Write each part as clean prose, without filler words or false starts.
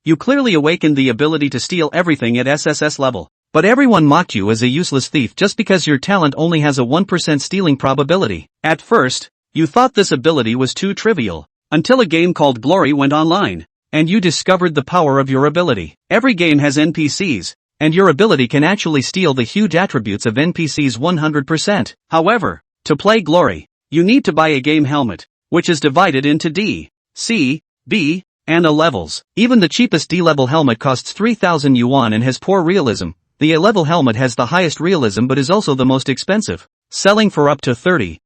You clearly awakened the ability to steal everything at SSS level. But everyone mocked you as a useless thief just because your talent only has a 1% stealing probability. At first, you thought this ability was too trivial, until a game called Glory went online, and you discovered the power of your ability. Every game has NPCs, and your ability can actually steal the huge attributes of NPCs 100%. However, to play Glory, you need to buy a game helmet, which is divided into D, C, B, and A levels. Even the cheapest D-level helmet costs 3,000 yuan and has poor realism. The A-level helmet has the highest realism but is also the most expensive, selling for up to 30,000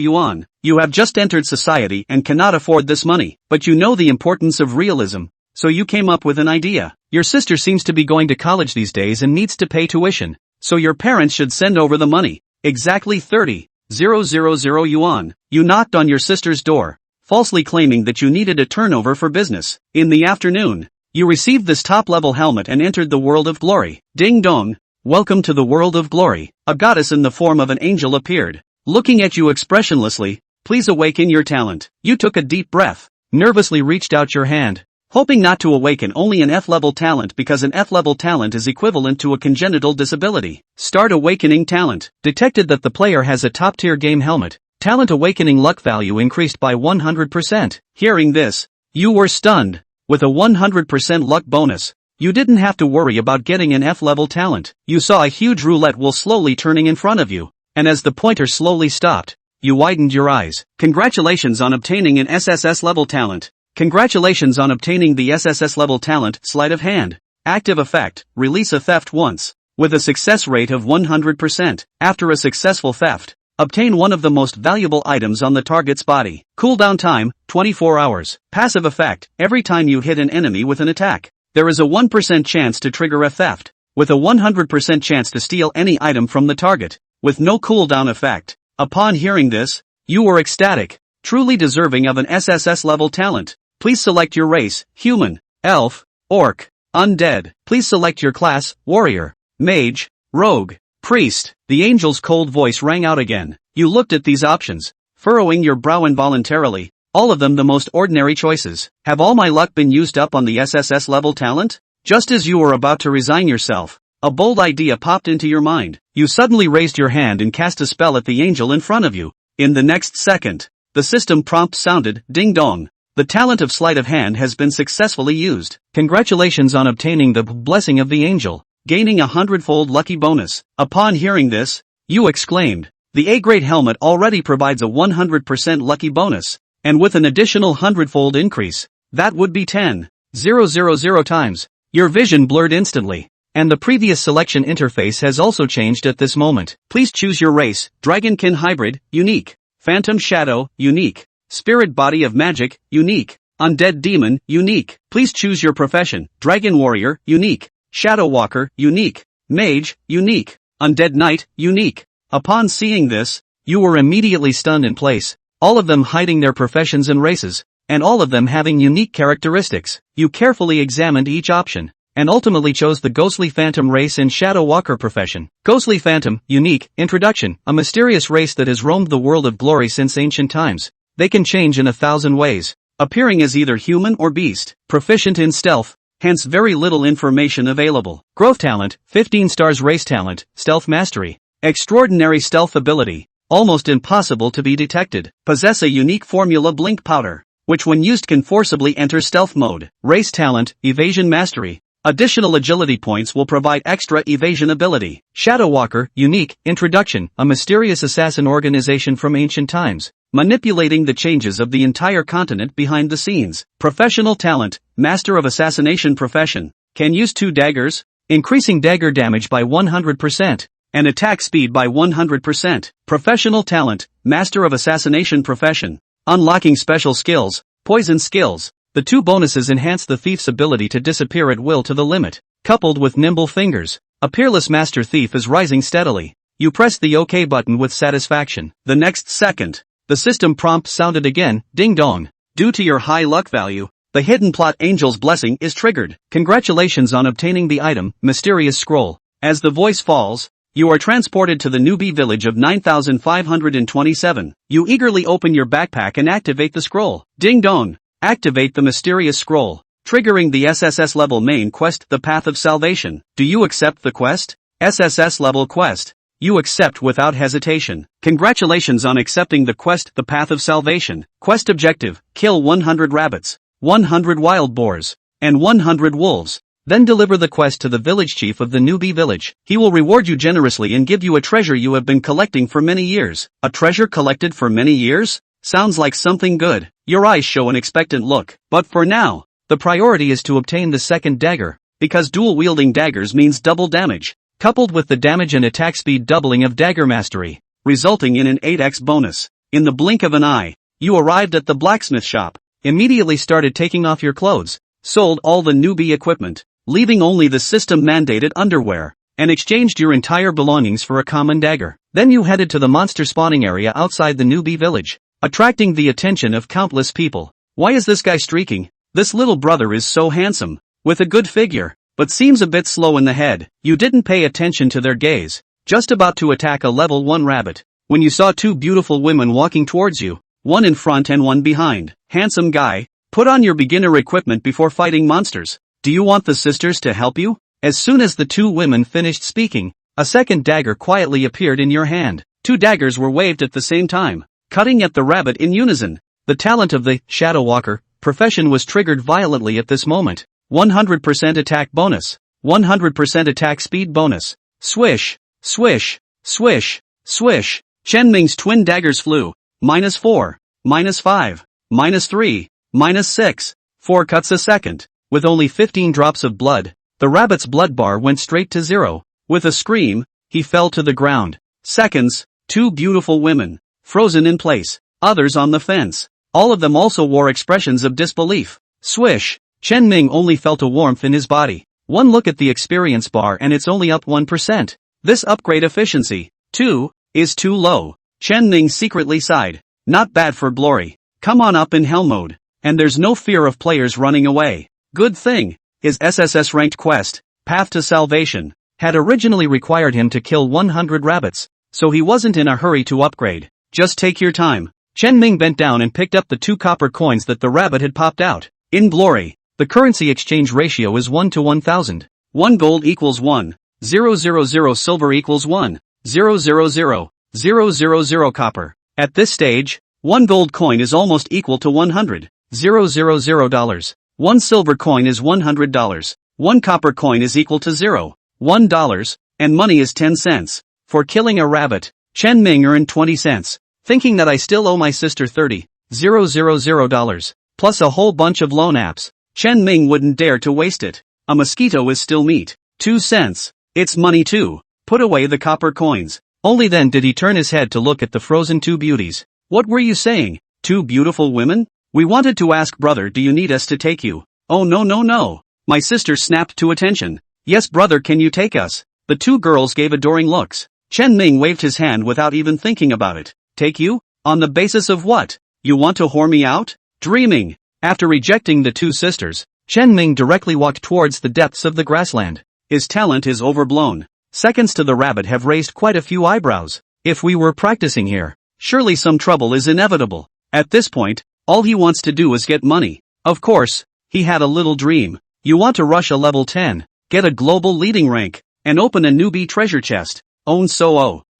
yuan. You have just entered society and cannot afford this money, but you know the importance of realism, so you came up with an idea. Your sister seems to be going to college these days and needs to pay tuition, so your parents should send over the money, exactly 30,000 yuan. You knocked on your sister's door, falsely claiming that you needed a turnover for business. In the afternoon, you received this top-level helmet and entered the world of Glory. Ding dong! Welcome to the world of Glory. A goddess in the form of an angel appeared, looking at you expressionlessly. Please awaken your talent. You took a deep breath, nervously reached out your hand, hoping not to awaken only an F-level talent because an F-level talent is equivalent to a congenital disability. Start awakening talent. Detected that the player has a top-tier game helmet. Talent awakening luck value increased by 100%. Hearing this, you were stunned. With a 100% luck bonus, you didn't have to worry about getting an F-level talent. You saw a huge roulette wheel slowly turning in front of you, and as the pointer slowly stopped, you widened your eyes. Congratulations on obtaining an SSS level talent. Congratulations on obtaining the SSS level talent. Sleight of hand. Active effect. Release a theft once, with a success rate of 100%. After a successful theft, obtain one of the most valuable items on the target's body. Cooldown time, 24 hours. Passive effect. Every time you hit an enemy with an attack, there is a 1% chance to trigger a theft, with a 100% chance to steal any item from the target, with no cooldown effect. Upon hearing this, you were ecstatic, truly deserving of an SSS level talent. Please select your race, human, elf, orc, undead. Please select your class, warrior, mage, rogue, priest. The angel's cold voice rang out again. You looked at these options, furrowing your brow involuntarily, all of them the most ordinary choices. Have all my luck been used up on the SSS level talent? Just as you were about to resign yourself, a bold idea popped into your mind. You suddenly raised your hand and cast a spell at the angel in front of you. In the next second, the system prompt sounded, ding dong. The talent of sleight of hand has been successfully used. Congratulations on obtaining the blessing of the angel, gaining a 100-fold lucky bonus. Upon hearing this, you exclaimed, the A-grade helmet already provides a 100% lucky bonus, and with an additional 100-fold increase, that would be 10,000 times. Your vision blurred instantly, and the previous selection interface has also changed at this moment. Please choose your race, Dragonkin Hybrid, unique, Phantom Shadow, unique, Spirit Body of Magic, unique, Undead Demon, unique. Please choose your profession, Dragon Warrior, unique, Shadow Walker, unique, Mage, unique, Undead Knight, unique. Upon seeing this, you were immediately stunned in place, all of them hiding their professions and races, and all of them having unique characteristics. You carefully examined each option, and ultimately chose the Ghostly Phantom race and Shadow Walker profession. Ghostly Phantom, unique, introduction, a mysterious race that has roamed the world of Glory since ancient times. They can change in 1,000 ways, appearing as either human or beast, proficient in stealth, hence very little information available. Growth talent, 15 stars. Race talent, stealth mastery, extraordinary stealth ability, almost impossible to be detected. Possess a unique formula blink powder, which when used can forcibly enter stealth mode. Race talent, evasion mastery. Additional agility points will provide extra evasion ability. Shadow Walker, unique, introduction, a mysterious assassin organization from ancient times, manipulating the changes of the entire continent behind the scenes. Professional talent, master of assassination profession, can use 2 daggers, increasing dagger damage by 100, and attack speed by 100%. Professional talent, master of assassination profession, unlocking special skills, poison skills. The 2 bonuses enhance the thief's ability to disappear at will to the limit, coupled with nimble fingers. A peerless master thief is rising steadily. You press the OK button with satisfaction. The next second, the system prompt sounded again, ding dong. Due to your high luck value, the hidden plot Angel's Blessing is triggered. Congratulations on obtaining the item, Mysterious Scroll. As the voice falls, you are transported to the newbie village of 9527. You eagerly open your backpack and activate the scroll. Ding dong. Activate the mysterious scroll. triggering the SSS level main quest, The Path of Salvation. Do you accept the quest? SSS level quest. You accept without hesitation. Congratulations on accepting the quest, The Path of Salvation. Quest objective: kill 100 rabbits, 100 wild boars, and 100 wolves. Then deliver the quest to the village chief of the newbie village. He will reward you generously and give you a treasure you have been collecting for many years. A treasure collected for many years? Sounds like something good. Your eyes show an expectant look. But for now, the priority is to obtain the second dagger, because dual-wielding daggers means double damage, coupled with the damage and attack speed doubling of dagger mastery, resulting in an 8x bonus. In the blink of an eye, you arrived at the blacksmith shop, immediately started taking off your clothes, sold all the newbie equipment, leaving only the system-mandated underwear, and exchanged your entire belongings for a common dagger. Then you headed to the monster spawning area outside the newbie village, attracting the attention of countless people. Why is this guy streaking? This little brother is so handsome, with a good figure, but seems a bit slow in the head. You didn't pay attention to their gaze, just about to attack a level 1 rabbit, when you saw two beautiful women walking towards you, one in front and one behind. Handsome guy, put on your beginner equipment before fighting monsters. Do you want the sisters to help you? As soon as the two women finished speaking, a second dagger quietly appeared in your hand. Two daggers were waved at the same time, cutting at the rabbit in unison. The talent of the Shadow Walker profession was triggered violently at this moment. 100% attack bonus. 100% attack speed bonus. Swish, swish, swish, swish. Chen Ming's twin daggers flew. -4, -5, -3, -6. 4 cuts a second. With only 15 drops of blood, the rabbit's blood bar went straight to 0. With a scream, he fell to the ground. Seconds, two beautiful women, frozen in place, others on the fence. All of them also wore expressions of disbelief. Swish, Chen Ming only felt a warmth in his body. One look at the experience bar and it's only up 1%. This upgrade efficiency, 2, is too low. Chen Ming secretly sighed. Not bad for glory. Come on up in hell mode. And there's no fear of players running away. Good thing, his SSS ranked quest, Path to Salvation, had originally required him to kill 100 rabbits, so he wasn't in a hurry to upgrade. Just take your time. Chen Ming bent down and picked up the 2 copper coins that the rabbit had popped out. In glory, the currency exchange ratio is 1 to 1,000. 1 gold equals 1, 000 silver equals 1, 000 copper. At this stage, 1 gold coin is almost equal to 100, $000. 1 silver coin is $100. 1 copper coin is equal to $1, and money is 10 cents. For killing a rabbit, Chen Ming earned 20 cents. Thinking that I still owe my sister $30,000, plus a whole bunch of loan apps, Chen Ming wouldn't dare to waste it. A mosquito is still meat. 2 cents. It's money too. Put away the copper coins. Only then did he turn his head to look at the frozen 2 beauties. What were you saying? 2 beautiful women? We wanted to ask brother, do you need us to take you? Oh no. My sister snapped to attention. Yes brother, can you take us? The 2 girls gave adoring looks. Chen Ming waved his hand without even thinking about it. Take you? On the basis of what? You want to whore me out? Dreaming. After rejecting the 2 sisters, Chen Ming directly walked towards the depths of the grassland. His talent is overblown. Seconds to the rabbit have raised quite a few eyebrows. If we were practicing here, surely some trouble is inevitable. At this point, all he wants to do is get money. Of course, he had a little dream. You want to rush a level 10, get a global leading rank, and open a newbie treasure chest.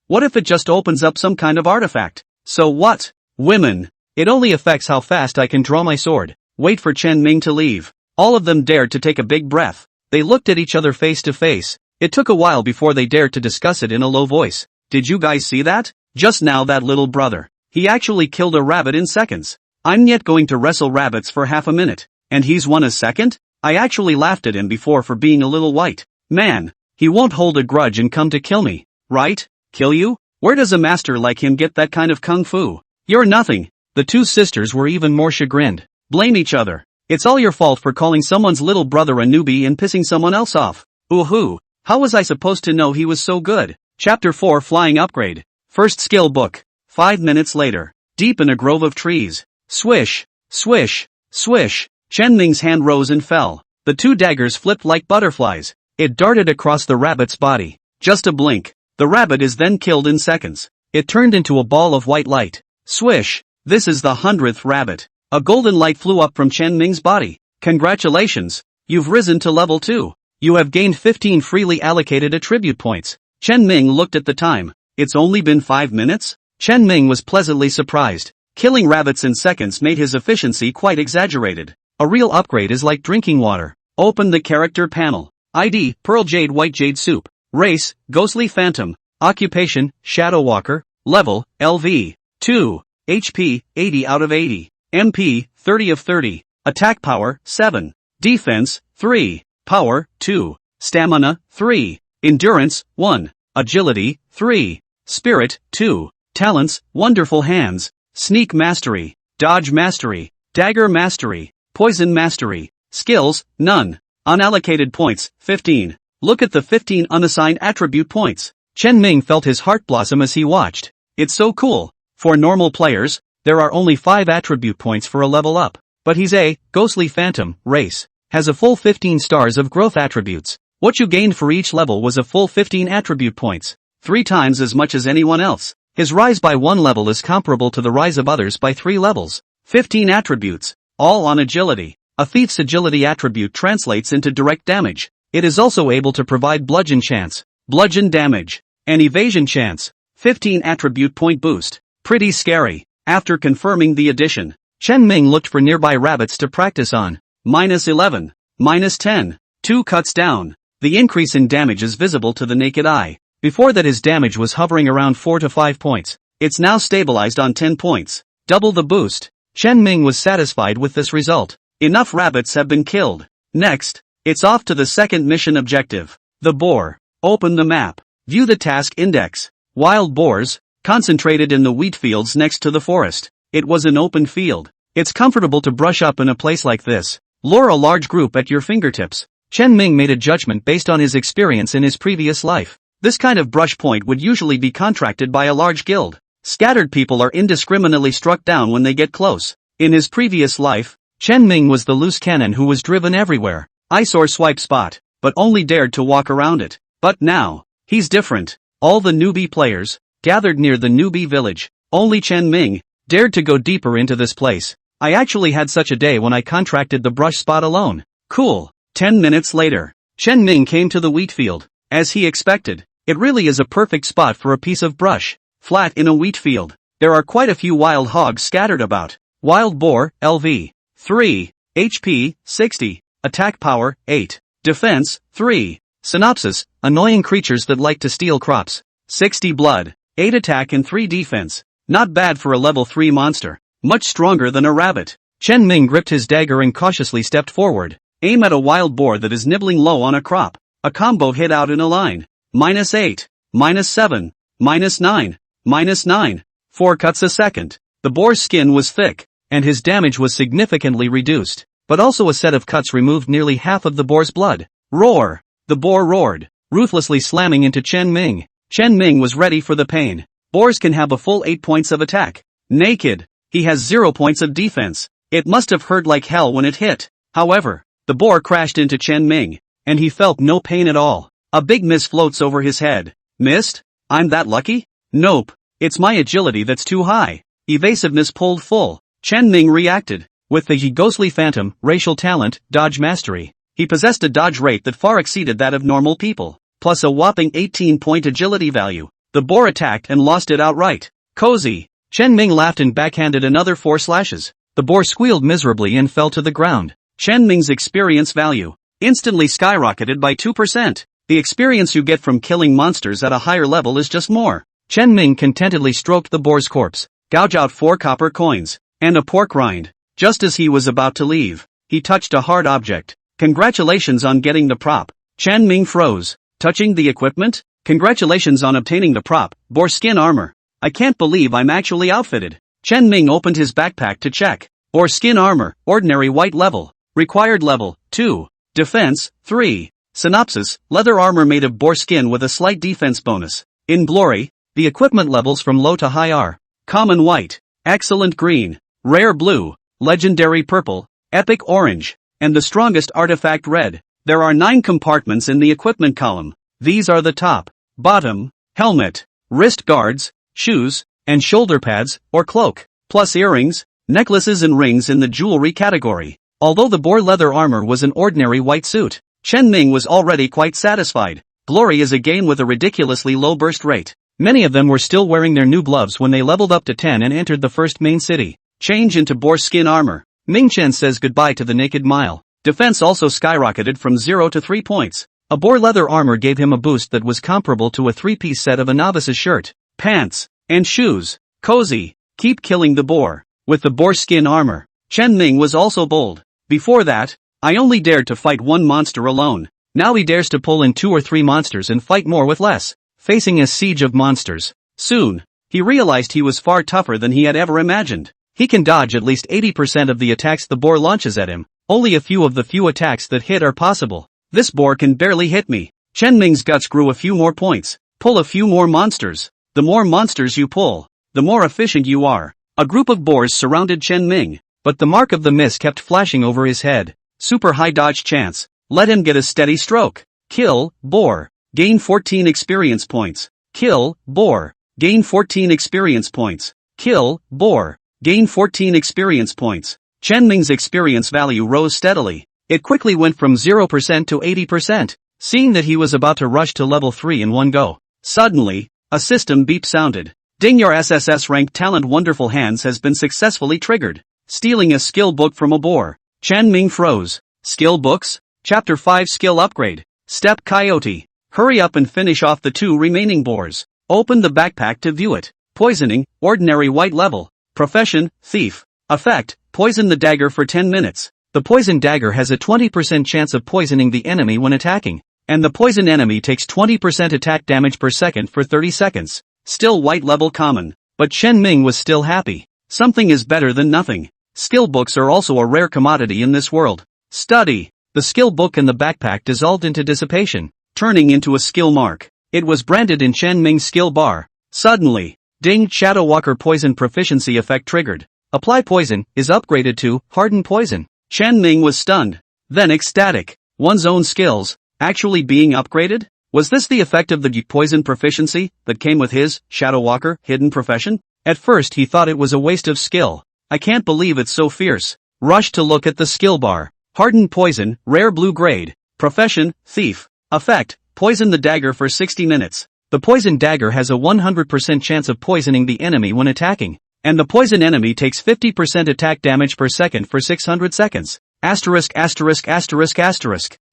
What if it just opens up some kind of artifact? So what? Women. It only affects how fast I can draw my sword. Wait for Chen Ming to leave. All of them dared to take a big breath. They looked at each other face to face. It took a while before they dared to discuss it in a low voice. Did you guys see that? Just now that little brother. He actually killed a rabbit in seconds. I'm yet going to wrestle rabbits for half a minute, and he's won a second? I actually laughed at him before for being a little white. Man, he won't hold a grudge and come to kill me, right? Kill you? Where does a master like him get that kind of kung fu? You're nothing. The 2 sisters were even more chagrined. Blame each other. It's all your fault for calling someone's little brother a newbie and pissing someone else off. Ooh, how was I supposed to know he was so good? Chapter 4 Flying Upgrade. First skill book. 5 minutes later. Deep in a grove of trees. Swish, swish, swish. Chen Ming's hand rose and fell. The 2 daggers flipped like butterflies. It darted across the rabbit's body. Just a blink. The rabbit is then killed in seconds. It turned into a ball of white light. Swish. This is the 100th rabbit. A golden light flew up from Chen Ming's body. Congratulations! You've risen to level 2. You have gained 15 freely allocated attribute points. Chen Ming looked at the time. It's only been 5 minutes? Chen Ming was pleasantly surprised. Killing rabbits in seconds made his efficiency quite exaggerated. A real upgrade is like drinking water. Open the character panel. ID, Pearl Jade White Jade Soup. Race, Ghostly Phantom. Occupation, Shadow Walker. Level, LV. 2. HP, 80 out of 80. MP, 30 of 30. Attack power, 7. Defense, 3. Power, 2. Stamina, 3. Endurance, 1. Agility, 3. Spirit, 2. Talents, Wonderful Hands. Sneak Mastery. Dodge Mastery. Dagger Mastery. Poison Mastery. Skills, none. Unallocated points, 15. Look at the 15 unassigned attribute points. Chen Ming felt his heart blossom as he watched. It's so cool. For normal players, there are only 5 attribute points for a level up. But he's a Ghostly Phantom race. Has a full 15 stars of growth attributes. What you gained for each level was a full 15 attribute points. 3 times as much as anyone else. His rise by 1 level is comparable to the rise of others by 3 levels. 15 attributes, all on agility. A thief's agility attribute translates into direct damage. It is also able to provide bludgeon chance, bludgeon damage, and evasion chance. 15 attribute point boost. Pretty scary. After confirming the addition, Chen Ming looked for nearby rabbits to practice on. -11, -10, 2 cuts down. The increase in damage is visible to the naked eye. Before that his damage was hovering around 4 to 5 points. It's now stabilized on 10 points. Double the boost. Chen Ming was satisfied with this result. Enough rabbits have been killed. Next, it's off to the second mission objective. The boar. Open the map. View the task index. Wild boars, concentrated in the wheat fields next to the forest. It was an open field. It's comfortable to brush up in a place like this. Lure a large group at your fingertips. Chen Ming made a judgment based on his experience in his previous life. This kind of brush point would usually be contracted by a large guild. Scattered people are indiscriminately struck down when they get close. In his previous life, Chen Ming was the loose cannon who was driven everywhere. Eyesore swipe spot, but only dared to walk around it. But now, he's different. All the newbie players, gathered near the newbie village. Only Chen Ming dared to go deeper into this place. I actually had such a day when I contracted the brush spot alone. Cool. 10 minutes later, Chen Ming came to the wheat field. As he expected, it really is a perfect spot for a piece of brush. Flat in a wheat field. There are quite a few wild hogs scattered about. Wild boar, LV. 3. HP, 60. Attack power, 8. Defense, 3. Synopsis, annoying creatures that like to steal crops. 60 blood. 8 attack and 3 defense. Not bad for a level 3 monster. Much stronger than a rabbit. Chen Ming gripped his dagger and cautiously stepped forward. Aim at a wild boar that is nibbling low on a crop. A combo hit out in a line. -8, -7, -9, -9. 4 cuts a second. The boar's skin was thick, and his damage was significantly reduced. But also a set of cuts removed nearly half of the boar's blood. Roar! The boar roared, ruthlessly slamming into Chen Ming. Chen Ming was ready for the pain. Boars can have a full 8 points of attack. Naked, he has 0 points of defense. It must have hurt like hell when it hit. However, the boar crashed into Chen Ming, and he felt no pain at all. A big mist floats over his head. Mist? I'm that lucky? Nope. It's my agility that's too high. Evasiveness pulled full. Chen Ming reacted. With the Ghostly Phantom, racial talent, dodge mastery. He possessed a dodge rate that far exceeded that of normal people. Plus a whopping 18-point agility value. The boar attacked and lost it outright. Cozy. Chen Ming laughed and backhanded another 4 slashes. The boar squealed miserably and fell to the ground. Chen Ming's experience value instantly skyrocketed by 2%. The experience you get from killing monsters at a higher level is just more. Chen Ming contentedly stroked the boar's corpse, gouge out 4 copper coins, and a pork rind. Just as he was about to leave, he touched a hard object. Congratulations on getting the prop. Chen Ming froze. Touching the equipment? Congratulations on obtaining the prop, boar skin armor. I can't believe I'm actually outfitted. Chen Ming opened his backpack to check. Boar skin armor, ordinary white level. Required level, 2. Defense, 3. Synopsis, leather armor made of boar skin with a slight defense bonus. In glory, the equipment levels from low to high are common white, excellent green, rare blue, legendary purple, epic orange, and the strongest artifact red. There are 9 compartments in the equipment column. These are the top, bottom, helmet, wrist guards, shoes, and shoulder pads, or cloak, plus earrings, necklaces and rings in the jewelry category. Although the boar leather armor was an ordinary white suit, Chen Ming was already quite satisfied. Glory is a game with a ridiculously low burst rate. Many of them were still wearing their new gloves when they leveled up to 10 and entered the first main city. Change into boar skin armor. Ming Chen says goodbye to the naked mile. Defense also skyrocketed from 0 to 3 points. A boar leather armor gave him a boost that was comparable to a 3-piece set of a novice's shirt, pants, and shoes. Cozy. Keep killing the boar. With the boar skin armor, Chen Ming was also bold. Before that, I only dared to fight one monster alone. Now he dares to pull in 2 or 3 monsters and fight more with less. Facing a siege of monsters. Soon, he realized he was far tougher than he had ever imagined. He can dodge at least 80% of the attacks the boar launches at him. Only a few of the few attacks that hit are possible. This boar can barely hit me. Chen Ming's guts grew a few more points. Pull a few more monsters. The more monsters you pull, the more efficient you are. A group of boars surrounded Chen Ming, but the mark of the miss kept flashing over his head. Super high dodge chance. Let him get a steady stroke. Kill, boar. Gain 14 experience points. Kill, boar. Gain 14 experience points. Kill, boar. Gain 14 experience points. Chen Ming's experience value rose steadily. It quickly went from 0% to 80%. Seeing that he was about to rush to level 3 in one go, suddenly, a system beep sounded. Ding, your SSS ranked talent Wonderful Hands has been successfully triggered. Stealing a skill book from a boar. Chen Ming froze. Skill books? Chapter 5 Skill Upgrade. Step Coyote. Hurry up and finish off the 2 remaining boars. Open the backpack to view it. Poisoning, ordinary white level. Profession, thief. Effect, poison the dagger for 10 minutes. The poison dagger has a 20% chance of poisoning the enemy when attacking, and the poison enemy takes 20% attack damage per second for 30 seconds. Still white level common, but Chen Ming was still happy. Something is better than nothing. Skill books are also a rare commodity in this world. Study. The skill book in the backpack dissolved into dissipation, turning into a skill mark. It was branded in Chen Ming's skill bar. Suddenly, ding, Shadow Walker poison proficiency effect triggered. Apply poison is upgraded to harden poison. Chen Ming was stunned, then ecstatic. One's own skills, actually being upgraded? Was this the effect of the poison proficiency that came with his, Shadow Walker, hidden profession? At first he thought it was a waste of skill. I can't believe it's so fierce. Rushed to look at the skill bar. Hardened poison, rare blue grade. Profession, thief. Effect, poison the dagger for 60 minutes. The poison dagger has a 100% chance of poisoning the enemy when attacking. And the poison enemy takes 50% attack damage per second for 600 seconds. Asterisk.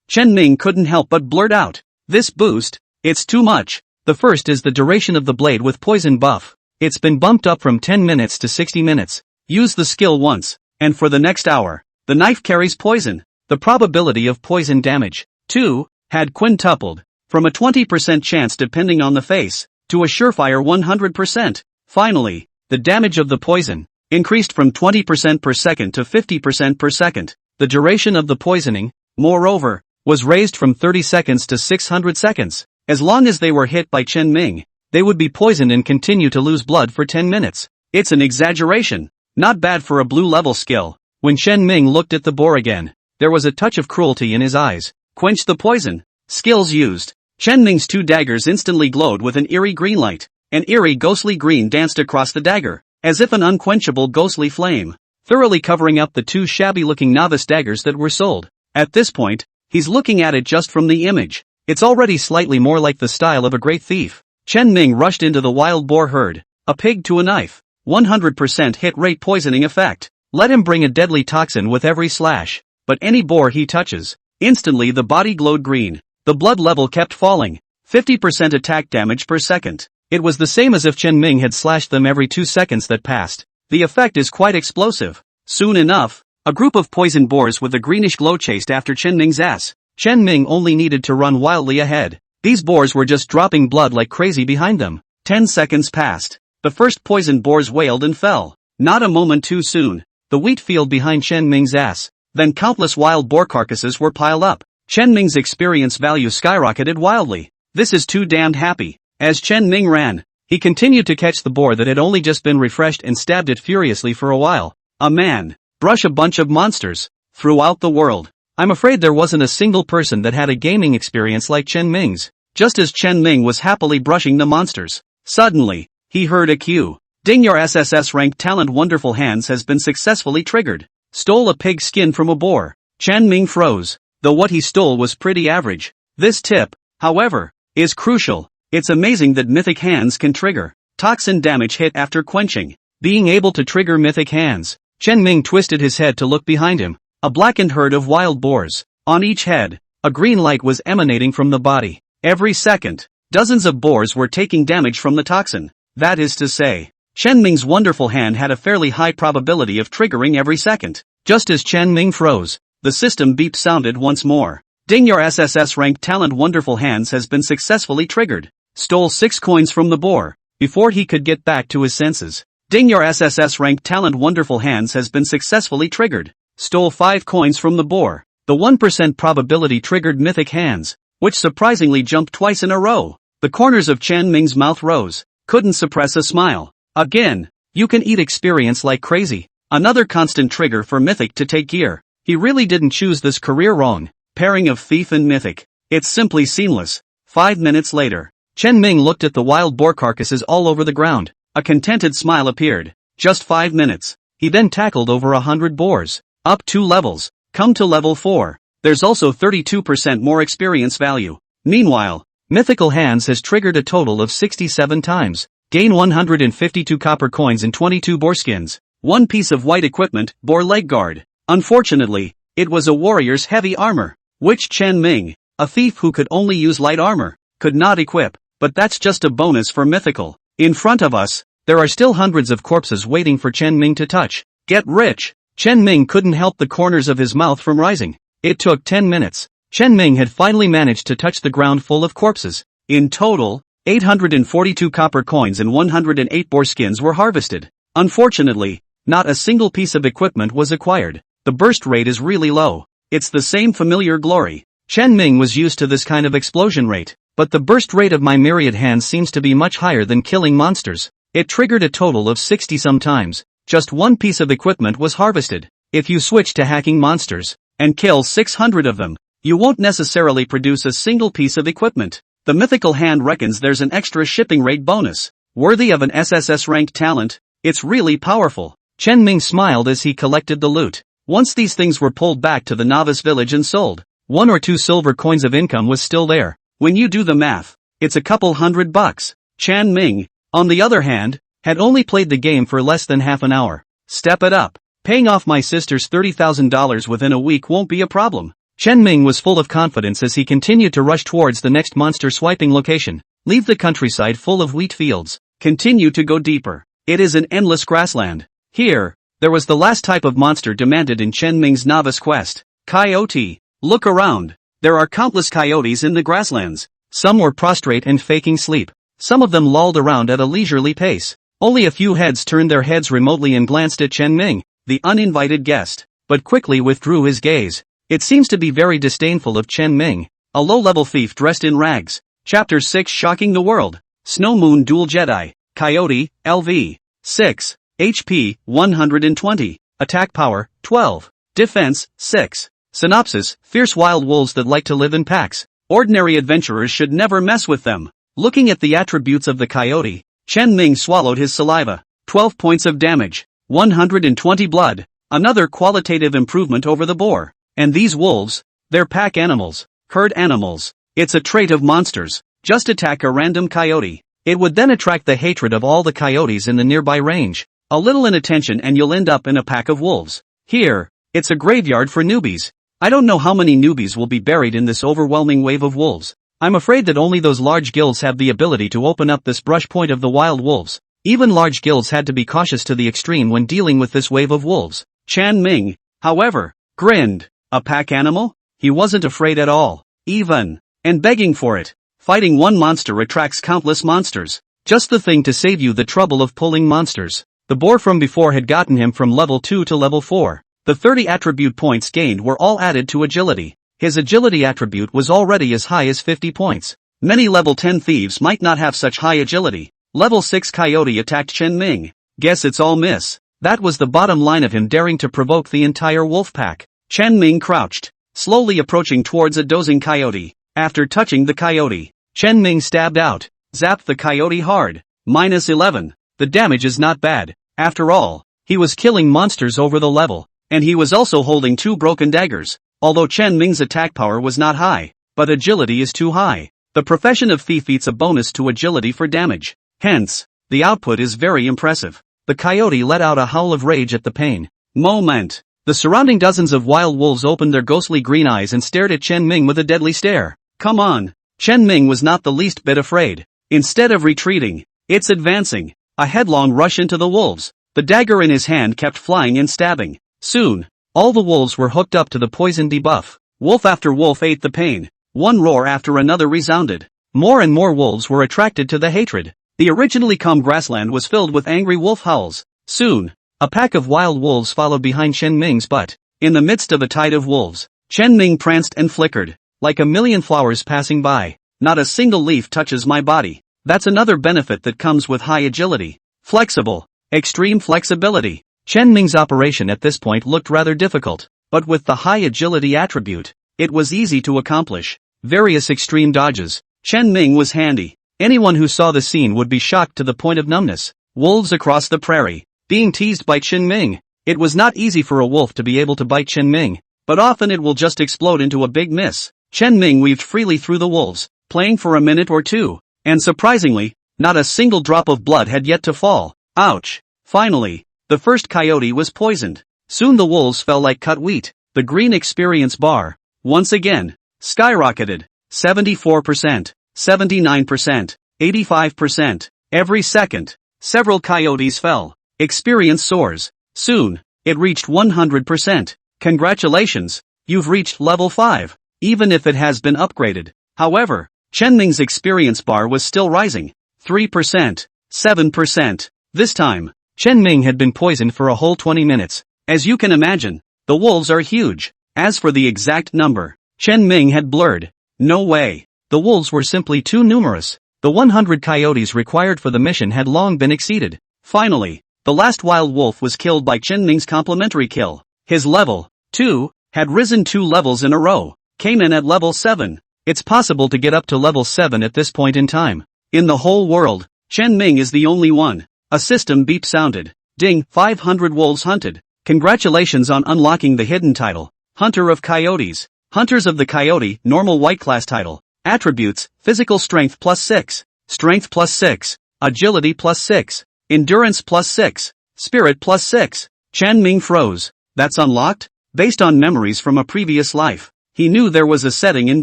Chen Ming couldn't help but blurt out. This boost, it's too much. The first is the duration of the blade with poison buff. It's been bumped up from 10 minutes to 60 minutes. Use the skill once, and for the next hour, the knife carries poison. The probability of poison damage, 2, had quintupled. From a 20% chance depending on the face, to a surefire 100%. Finally, the damage of the poison increased from 20% per second to 50% per second. The duration of the poisoning, moreover, was raised from 30 seconds to 600 seconds. As long as they were hit by Chen Ming, they would be poisoned and continue to lose blood for 10 minutes. It's an exaggeration. Not bad for a blue level skill. When Chen Ming looked at the boar again, there was a touch of cruelty in his eyes. Quench the poison. Skills used. Chen Ming's 2 daggers instantly glowed with an eerie green light. An eerie ghostly green danced across the dagger, as if an unquenchable ghostly flame, thoroughly covering up the 2 shabby-looking novice daggers that were sold. At this point, he's looking at it just from the image. It's already slightly more like the style of a great thief. Chen Ming rushed into the wild boar herd. A pig to a knife. 100% hit rate poisoning effect. Let him bring a deadly toxin with every slash. But any boar he touches, instantly the body glowed green. The blood level kept falling. 50% attack damage per second. It was the same as if Chen Ming had slashed them every 2 seconds that passed. The effect is quite explosive. Soon enough, a group of poison boars with a greenish glow chased after Chen Ming's ass. Chen Ming only needed to run wildly ahead. These boars were just dropping blood like crazy behind them. 10 seconds passed. The first poison boars wailed and fell. Not a moment too soon. The wheat field behind Chen Ming's ass. Then countless wild boar carcasses were piled up. Chen Ming's experience value skyrocketed wildly. This is too damned happy. As Chen Ming ran, he continued to catch the boar that had only just been refreshed and stabbed it furiously for a while. A man. Brush a bunch of monsters. Throughout the world, I'm afraid there wasn't a single person that had a gaming experience like Chen Ming's. Just as Chen Ming was happily brushing the monsters, suddenly, he heard a cue. Ding, your SSS ranked talent Wonderful Hands has been successfully triggered. Stole a pig skin from a boar. Chen Ming froze, though what he stole was pretty average. This tip, however, is crucial. It's amazing that mythic hands can trigger toxin damage hit after quenching. Being able to trigger mythic hands, Chen Ming twisted his head to look behind him. A blackened herd of wild boars. On each head, a green light was emanating from the body. Every second, dozens of boars were taking damage from the toxin. That is to say, Chen Ming's wonderful hand had a fairly high probability of triggering every second. Just as Chen Ming froze, the system beep sounded once more. Ding, your SSS-ranked talent wonderful hands has been successfully triggered. Stole 6 coins from the boar, before he could get back to his senses. Ding, your SSS-ranked talent wonderful hands has been successfully triggered. Stole 5 coins from the boar. The 1% probability triggered mythic hands, which surprisingly jumped twice in a row. The corners of Chen Ming's mouth rose. Couldn't suppress a smile. Again, you can eat experience like crazy. Another constant trigger for mythic to take gear. He really didn't choose this career wrong. Pairing of thief and mythic. It's simply seamless. 5 minutes later, Chen Ming looked at the wild boar carcasses all over the ground. A contented smile appeared. Just 5 minutes. He then tackled over 100 boars. Up 2 levels. Come to level 4. There's also 32% more experience value. Meanwhile, Mythical Hands has triggered a total of 67 times. Gain 152 copper coins and 22 boar skins. 1 piece of white equipment, boar leg guard. Unfortunately, it was a warrior's heavy armor, which Chen Ming, a thief who could only use light armor, could not equip. But that's just a bonus for mythical. In front of us, there are still hundreds of corpses waiting for Chen Ming to touch. Get rich! Chen Ming couldn't help the corners of his mouth from rising. It took 10 minutes. Chen Ming had finally managed to touch the ground full of corpses. In total, 842 copper coins and 108 boar skins were harvested. Unfortunately, not a single piece of equipment was acquired. The burst rate is really low. It's the same familiar glory. Chen Ming was used to this kind of explosion rate, but the burst rate of my myriad hands seems to be much higher than killing monsters. It triggered a total of 60 some times. Just 1 piece of equipment was harvested. If you switch to hacking monsters, and kill 600 of them, you won't necessarily produce a single piece of equipment. The mythical hand reckons there's an extra shipping rate bonus. Worthy of an SSS-ranked talent, it's really powerful. Chen Ming smiled as he collected the loot. Once these things were pulled back to the novice village and sold, 1 or 2 silver coins of income was still there. When you do the math, it's a couple $100. Chen Ming, on the other hand, had only played the game for less than half an hour. Step it up. Paying off my sister's $30,000 within a week won't be a problem. Chen Ming was full of confidence as he continued to rush towards the next monster swiping location. Leave the countryside full of wheat fields. Continue to go deeper. It is an endless grassland. Here, there was the last type of monster demanded in Chen Ming's novice quest. Coyote. Look around. There are countless coyotes in the grasslands. Some were prostrate and faking sleep. Some of them lolled around at a leisurely pace. Only a few heads turned their heads remotely and glanced at Chen Ming, the uninvited guest, but quickly withdrew his gaze. It seems to be very disdainful of Chen Ming, a low-level thief dressed in rags. Chapter 6 Shocking the World. Snow Moon Dual Jedi. Coyote, LV. 6. HP, 120. Attack power, 12. Defense, 6. Synopsis, fierce wild wolves that like to live in packs. Ordinary adventurers should never mess with them. Looking at the attributes of the coyote, Chen Ming swallowed his saliva. 12 points of damage. 120 blood. Another qualitative improvement over the boar. And these wolves, they're pack animals. Herd animals. It's a trait of monsters. Just attack a random coyote. It would then attract the hatred of all the coyotes in the nearby range. A little inattention and you'll end up in a pack of wolves. Here, it's a graveyard for newbies. I don't know how many newbies will be buried in this overwhelming wave of wolves. I'm afraid that only those large guilds have the ability to open up this brush point of the wild wolves. Even large guilds had to be cautious to the extreme when dealing with this wave of wolves. Chen Ming, however, grinned. A pack animal? He wasn't afraid at all. Even. And begging for it. Fighting one monster attracts countless monsters. Just the thing to save you the trouble of pulling monsters. The boar from before had gotten him from level 2 to level 4. The 30 attribute points gained were all added to agility. His agility attribute was already as high as 50 points. Many level 10 thieves might not have such high agility. Level 6 coyote attacked Chen Ming. Guess it's all miss. That was the bottom line of him daring to provoke the entire wolf pack. Chen Ming crouched, slowly approaching towards a dozing coyote. After touching the coyote, Chen Ming stabbed out, zapped the coyote hard. -11. The damage is not bad. After all, he was killing monsters over the level. And he was also holding 2 broken daggers. Although Chen Ming's attack power was not high, but agility is too high. The profession of thief eats a bonus to agility for damage. Hence, the output is very impressive. The coyote let out a howl of rage at the pain. Moment. The surrounding dozens of wild wolves opened their ghostly green eyes and stared at Chen Ming with a deadly stare. Come on. Chen Ming was not the least bit afraid. Instead of retreating, it's advancing. A headlong rush into the wolves. The dagger in his hand kept flying and stabbing. Soon, all the wolves were hooked up to the poison debuff. Wolf after wolf ate the pain. One roar after another resounded. More and more wolves were attracted to the hatred. The originally calm grassland was filled with angry wolf howls. Soon, a pack of wild wolves followed behind Chen Ming's butt. In the midst of a tide of wolves, Chen Ming pranced and flickered, like a million flowers passing by. Not a single leaf touches my body. That's another benefit that comes with high agility. Flexible. Extreme flexibility. Chen Ming's operation at this point looked rather difficult, but with the high agility attribute, it was easy to accomplish. Various extreme dodges. Chen Ming was handy. Anyone who saw the scene would be shocked to the point of numbness. Wolves across the prairie, being teased by Chen Ming. It was not easy for a wolf to be able to bite Chen Ming, but often it will just explode into a big miss. Chen Ming weaved freely through the wolves, playing for a minute or two, and surprisingly, not a single drop of blood had yet to fall. Ouch! Finally, the first coyote was poisoned. Soon the wolves fell like cut wheat. The green experience bar, once again, skyrocketed. 74%, 79%, 85%. Every second, several coyotes fell. Experience soars. Soon, it reached 100%. Congratulations, you've reached level 5, even if it has been upgraded. However, Chen Ming's experience bar was still rising. 3%, 7%. This time, Chen Ming had been poisoned for a whole 20 minutes. As you can imagine, the wolves are huge. As for the exact number, Chen Ming had blurred. No way. The wolves were simply too numerous. The 100 coyotes required for the mission had long been exceeded. Finally, the last wild wolf was killed by Chen Ming's complimentary kill. His level, 2, had risen 2 levels in a row, came in at level 7. It's possible to get up to level 7 at this point in time. In the whole world, Chen Ming is the only one. A system beep sounded. Ding, 500 wolves hunted. Congratulations on unlocking the hidden title, Hunter of Coyotes. Hunters of the Coyote, normal white class title. Attributes, physical strength +6, strength +6, agility +6, endurance +6, spirit +6. Chen Ming froze. That's unlocked? Based on memories from a previous life, he knew there was a setting in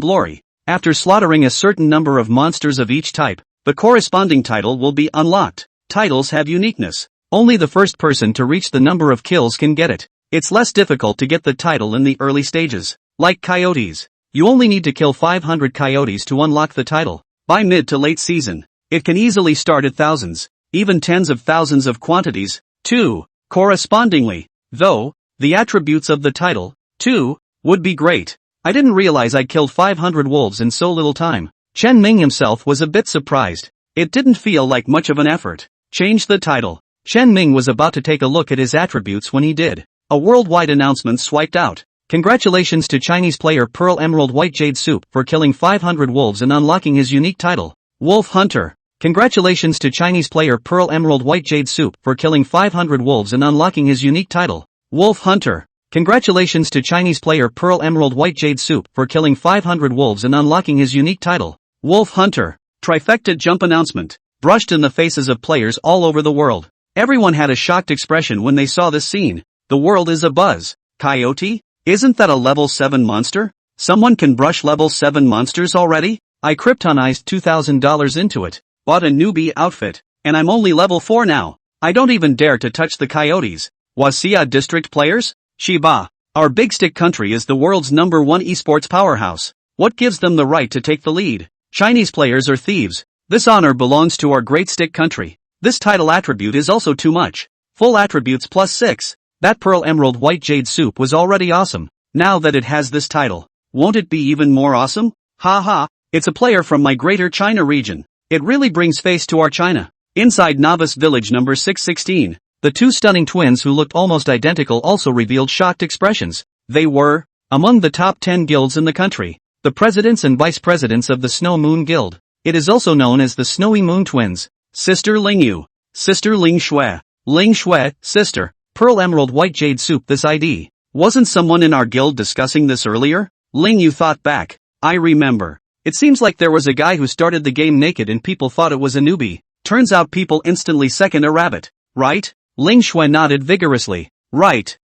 glory. After slaughtering a certain number of monsters of each type, the corresponding title will be unlocked. Titles have uniqueness. Only the first person to reach the number of kills can get it. It's less difficult to get the title in the early stages. Like coyotes, you only need to kill 500 coyotes to unlock the title. By mid to late season, it can easily start at thousands, even tens of thousands of quantities, too. Correspondingly, though, the attributes of the title, too, would be great. I didn't realize I killed 500 wolves in so little time. Chen Ming himself was a bit surprised. It didn't feel like much of an effort. Change the title. Chen Ming was about to take a look at his attributes when he did. A worldwide announcement swiped out. Congratulations to Chinese player Pearl Emerald White Jade Soup for killing 500 wolves and unlocking his unique title, Wolf Hunter. Congratulations to Chinese player Pearl Emerald White Jade Soup for killing 500 wolves and unlocking his unique title, Wolf Hunter. Congratulations to Chinese player Pearl Emerald White Jade Soup for killing 500 wolves and unlocking his unique title, Wolf Hunter. Trifecta jump announcement, brushed in the faces of players all over the world. Everyone had a shocked expression when they saw this scene. The world is abuzz. Coyote? Isn't that a level 7 monster? Someone can brush level 7 monsters already? I kryptonized $2,000 into it, bought a newbie outfit, and I'm only level 4 now. I don't even dare to touch the coyotes. Wasia district players? Shiba. Our big stick country is the world's #1 esports powerhouse. What gives them the right to take the lead? Chinese players are thieves. This honor belongs to our great stick country. This title attribute is also too much. Full attributes +6. That Pearl Emerald White Jade Soup was already awesome. Now that it has this title, won't it be even more awesome? Haha, it's a player from my greater China region. It really brings face to our China. Inside Novice Village number 616, the two stunning twins who looked almost identical also revealed shocked expressions. They were among the top 10 guilds in the country, the presidents and vice presidents of the Snow Moon Guild. It is also known as the Snowy Moon Twins. Sister Ling Yu, Sister Ling Shui, sister, Pearl Emerald White Jade Soup. This ID Wasn't someone in our guild discussing this earlier? Ling Yu thought back. I remember. It seems like there was a guy who started the game naked and people thought it was a newbie. Turns out people instantly second a rabbit, right? Ling Shui nodded vigorously. Right.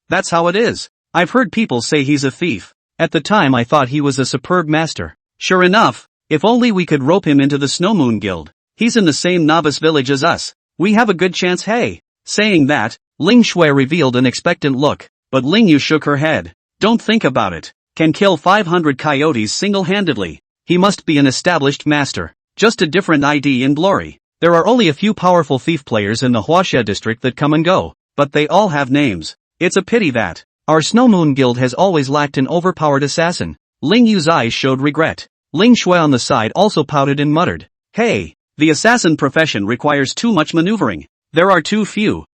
That's how it is. I've heard people say he's a thief. At the time I thought he was a superb master. Sure enough, if only we could rope him into the Snow Moon Guild. He's in the same novice village as us. We have a good chance, hey. Saying that, Ling Shui revealed an expectant look, but Ling Yu shook her head. Don't think about it. Can kill 500 coyotes single-handedly. He must be an established master. Just a different ID in glory. There are only a few powerful thief players in the Huaxia district that come and go, but they all have names. It's a pity that our Snow Moon Guild has always lacked an overpowered assassin. Ling Yu's eyes showed regret. Ling Shui on the side also pouted and muttered. Hey, the assassin profession requires too much maneuvering. There are too few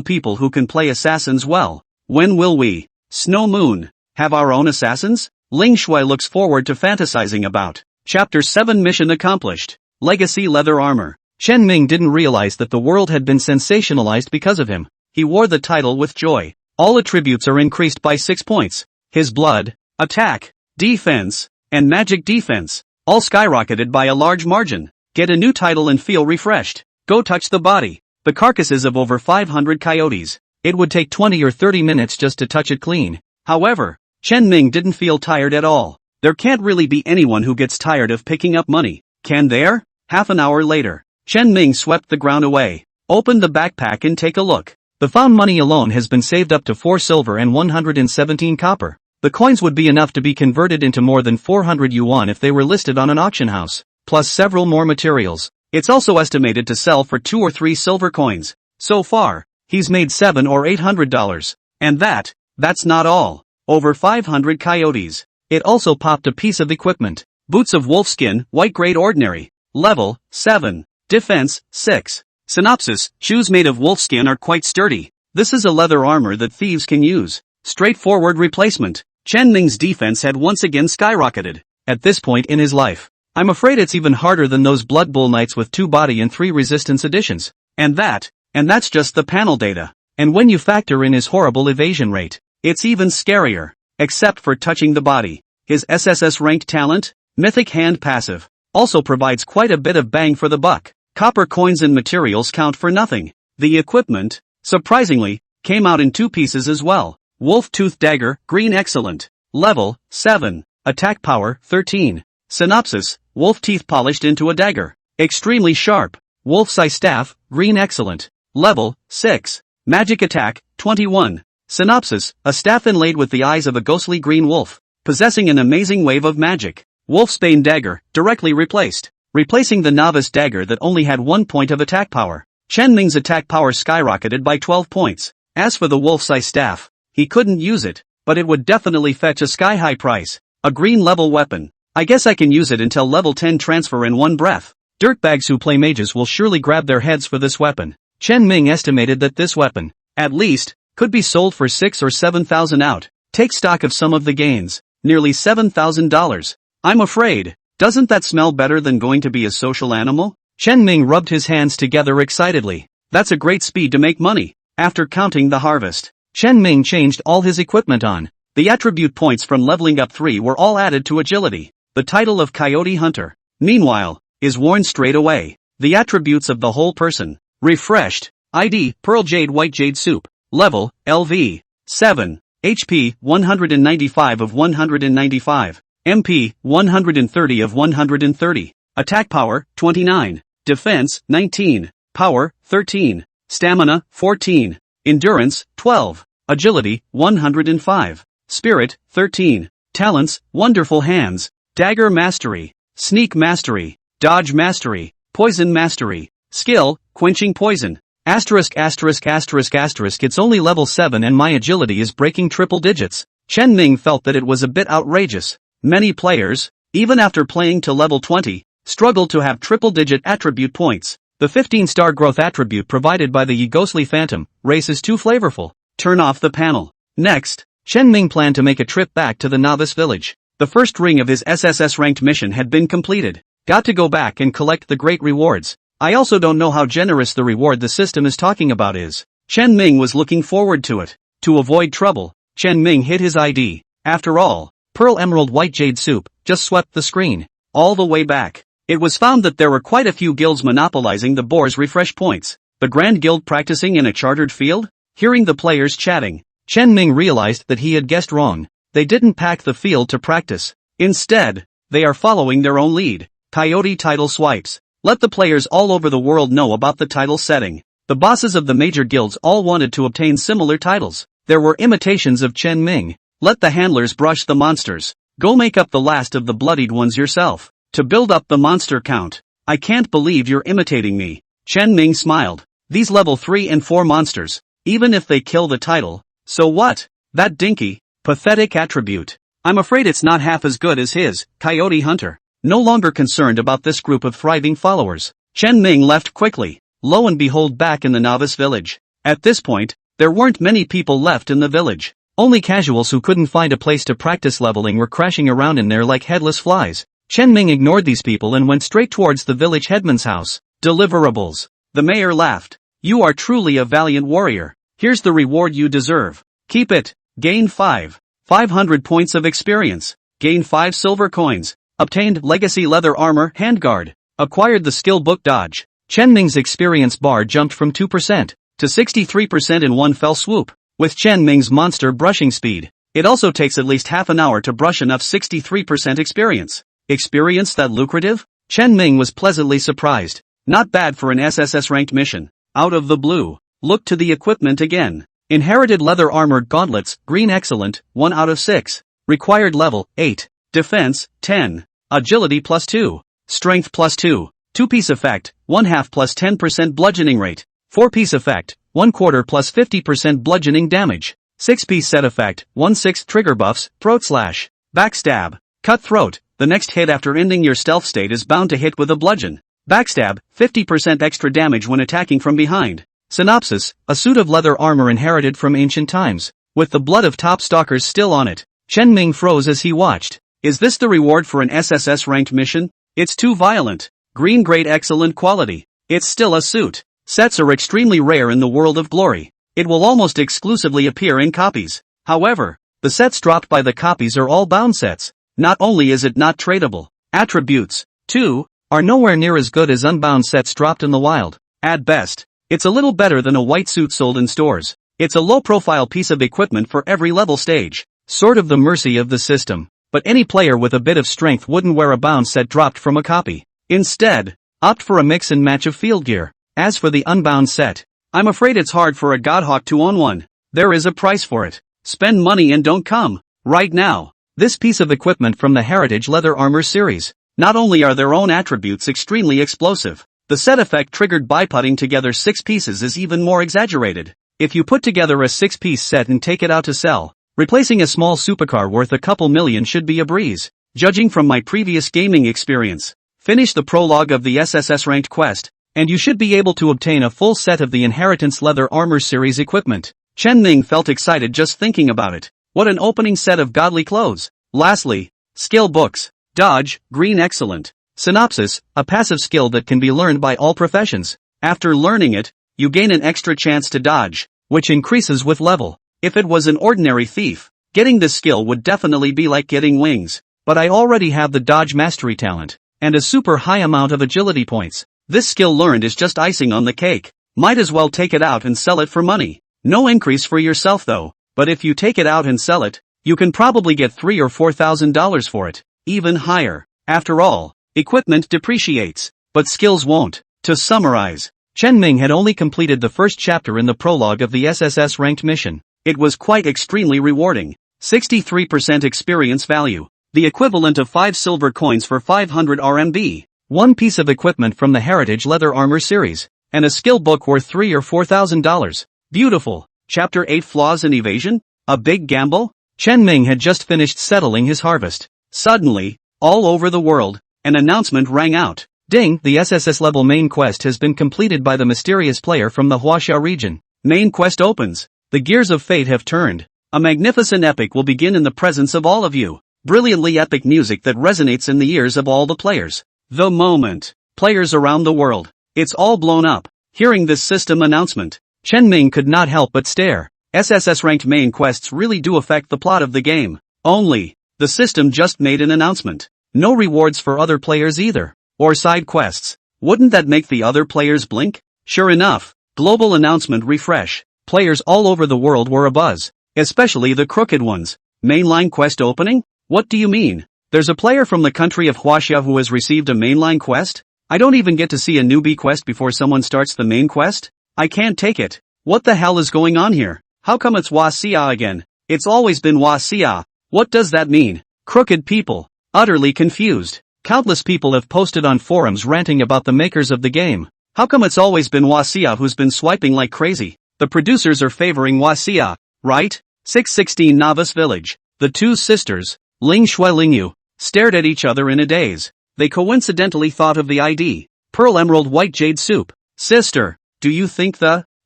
people who can play assassins well. When will we, Snow Moon, have our own assassins? Ling Shui looks forward to fantasizing about. Chapter 7 Mission accomplished. Legacy leather armor. Chen Ming didn't realize that the world had been sensationalized because of him. He wore the title with joy. All attributes are increased by 6 points. His blood, attack, defense, and magic defense, all skyrocketed by a large margin. Get a new title and feel refreshed. Go touch the body. The carcasses of over 500 coyotes. It would take 20 or 30 minutes just to touch it clean. However, Chen Ming didn't feel tired at all. There can't really be anyone who gets tired of picking up money, can there? Half an hour later, Chen Ming swept the ground away. Open the backpack and take a look. The found money alone has been saved up to 4 silver and 117 copper. The coins would be enough to be converted into more than 400 yuan if they were listed on an auction house, plus several more materials. It's also estimated to sell for 2 or 3 silver coins. So far, he's made $700 or $800. And that's not all. Over 500 coyotes. It also popped a piece of equipment. Boots of wolfskin, white grade ordinary. Level 7. Defense 6. Synopsis: shoes made of wolfskin are quite sturdy. This is a leather armor that thieves can use. Straightforward replacement. Chen Ming's defense had once again skyrocketed. At this point in his life, I'm afraid it's even harder than those Blood Bowl Knights with 2 body and 3 resistance additions. And that's just the panel data. And when you factor in his horrible evasion rate, it's even scarier. Except for touching the body. His SSS ranked talent, Mythic Hand passive, also provides quite a bit of bang for the buck. Copper coins and materials count for nothing. The equipment, surprisingly, came out in 2 pieces as well. Wolf Tooth Dagger, green excellent. Level 7. Attack power 13. Synopsis: wolf teeth polished into a dagger. Extremely sharp. Wolf's eye staff, green excellent. Level 6. Magic attack 21. Synopsis: a staff inlaid with the eyes of a ghostly green wolf, possessing an amazing wave of magic. Wolfsbane dagger, directly replaced. Replacing the novice dagger that only had 1 point of attack power. Chen Ming's attack power skyrocketed by 12 points. As for the wolf's eye staff, he couldn't use it, but it would definitely fetch a sky-high price. A green level weapon. I guess I can use it until level 10 transfer in one breath. Dirtbags who play mages will surely grab their heads for this weapon. Chen Ming estimated that this weapon, at least, could be sold for 6,000 or 7,000 out. Take stock of some of the gains. Nearly $7,000. I'm afraid, doesn't that smell better than going to be a social animal? Chen Ming rubbed his hands together excitedly. That's a great speed to make money. After counting the harvest, Chen Ming changed all his equipment on. The attribute points from leveling up 3 were all added to agility. The title of Coyote Hunter, meanwhile, is worn straight away. The attributes of the whole person. Refreshed. ID, Pearl Jade White Jade Soup. Level, LV. 7. HP, 195 of 195. MP, 130 of 130. Attack power, 29. Defense, 19. Power, 13. Stamina, 14. Endurance, 12. Agility, 105. Spirit, 13. Talents, Wonderful Hands. Dagger Mastery. Sneak Mastery. Dodge Mastery. Poison Mastery. Skill, Quenching Poison. Asterisk. It's only level 7 and my agility is breaking triple digits. Chen Ming felt that it was a bit outrageous. Many players, even after playing to level 20, struggle to have triple-digit attribute points. The 15-star growth attribute provided by the ghostly phantom race is too flavorful. Turn off the panel. Next, Chen Ming planned to make a trip back to the novice village. The first ring of his SSS ranked mission had been completed. Got to go back and collect the great rewards. I also don't know how generous the reward the system is talking about is. Chen Ming was looking forward to it. To avoid trouble, Chen Ming hid his ID. After all, Pearl Emerald White Jade Soup just swept the screen. All the way back, it was found that there were quite a few guilds monopolizing the boar's refresh points. The Grand Guild practicing in a chartered field? Hearing the players chatting, Chen Ming realized that he had guessed wrong. They didn't pack the field to practice. Instead, they are following their own lead. Coyote title swipes. Let the players all over the world know about the title setting. The bosses of the major guilds all wanted to obtain similar titles. There were imitations of Chen Ming. Let the handlers brush the monsters. Go make up the last of the bloodied ones yourself. To build up the monster count. I can't believe you're imitating me. Chen Ming smiled. These level 3 and 4 monsters, even if they kill the title, so what? That dinky, pathetic attribute. I'm afraid it's not half as good as his, Coyote Hunter. No longer concerned about this group of thriving followers, Chen Ming left quickly. Lo and behold, back in the novice village. At this point, there weren't many people left in the village. Only casuals who couldn't find a place to practice leveling were crashing around in there like headless flies. Chen Ming ignored these people and went straight towards the village headman's house. Deliverables. The mayor laughed. You are truly a valiant warrior. Here's the reward you deserve. Keep it. Gain 500 points of experience. Gain 5 silver coins. Obtained legacy leather armor handguard. Acquired the skill book dodge. Chen Ming's experience bar jumped from 2% to 63% in one fell swoop. With Chen Ming's monster brushing speed, it also takes at least half an hour to brush enough 63% experience. Experience that lucrative? Chen Ming was pleasantly surprised. Not bad for an SSS ranked mission. Out of the blue, look to the equipment again. Inherited leather armored gauntlets, green excellent, 1 out of 6. Required level, 8. Defense, 10. Agility plus 2. Strength plus 2. 2-piece effect, 1/2 plus 10% bludgeoning rate. 4-piece effect, 1/4 plus 50% bludgeoning damage. 6-piece set effect, 1/6 trigger buffs, throat slash, backstab, cut throat. The next hit after ending your stealth state is bound to hit with a bludgeon. Backstab, 50% extra damage when attacking from behind. Synopsis, a suit of leather armor inherited from ancient times, with the blood of top stalkers still on it. Chen Ming froze as he watched. Is this the reward for an SSS ranked mission? It's too violent. Green grade excellent quality. It's still a suit. Sets are extremely rare in the world of glory. It will almost exclusively appear in copies. However, the sets dropped by the copies are all bound sets. Not only is it not tradable, attributes, too, are nowhere near as good as unbound sets dropped in the wild. At best, it's a little better than a white suit sold in stores. It's a low-profile piece of equipment for every level stage. Sort of the mercy of the system. But any player with a bit of strength wouldn't wear a bound set dropped from a copy. Instead, opt for a mix and match of field gear. As for the unbound set, I'm afraid it's hard for a godhawk to own one. There is a price for it. Spend money and don't come. Right now. This piece of equipment from the Heritage Leather Armor series. Not only are their own attributes extremely explosive, the set effect triggered by putting together 6 pieces is even more exaggerated. If you put together a 6-piece set and take it out to sell, replacing a small supercar worth a couple million should be a breeze. Judging from my previous gaming experience, finish the prologue of the SSS ranked quest, and you should be able to obtain a full set of the Inheritance Leather Armor series equipment. Chen Ming felt excited just thinking about it. What an opening set of godly clothes. Lastly, skill books. Dodge, green excellent. Synopsis, a passive skill that can be learned by all professions. After learning it, you gain an extra chance to dodge, which increases with level. If it was an ordinary thief, getting this skill would definitely be like getting wings. But I already have the dodge mastery talent, and a super high amount of agility points. This skill learned is just icing on the cake. Might as well take it out and sell it for money. No increase for yourself though, but if you take it out and sell it, you can probably get $3,000 or $4,000 for it. Even higher. After all, equipment depreciates, but skills won't. To summarize, Chen Ming had only completed the first chapter in the prologue of the SSS ranked mission. It was quite extremely rewarding. 63% experience value. The equivalent of 5 silver coins for 500 RMB. 1 piece of equipment from the Heritage Leather Armor series. And a skill book worth $3,000 or $4,000. Beautiful. Chapter 8 Flaws and Evasion? A big gamble? Chen Ming had just finished settling his harvest. Suddenly, all over the world, an announcement rang out. Ding, the SSS level main quest has been completed by the mysterious player from the Huaxia region. Main quest opens. The gears of fate have turned. A magnificent epic will begin in the presence of all of you. Brilliantly epic music that resonates in the ears of all the players. The moment. Players around the world. It's all blown up. Hearing this system announcement, Chen Ming could not help but stare. SSS-ranked main quests really do affect the plot of the game. Only, the system just made an announcement. No rewards for other players either. Or side quests. Wouldn't that make the other players blink? Sure enough, global announcement refresh. Players all over the world were abuzz. Especially the crooked ones. Mainline quest opening? What do you mean? There's a player from the country of Huaxia who has received a mainline quest? I don't even get to see a newbie quest before someone starts the main quest? I can't take it. What the hell is going on here? How come it's Huaxia again? It's always been Huaxia. What does that mean? Crooked people. Utterly confused. Countless people have posted on forums ranting about the makers of the game. How come it's always been Huaxia who's been swiping like crazy? The producers are favoring Huaxia, right? 616 Novice Village. The two sisters, Ling Shui Lingyu, stared at each other in a daze. They coincidentally thought of the ID. Pearl Emerald White Jade Soup. Sister, do you think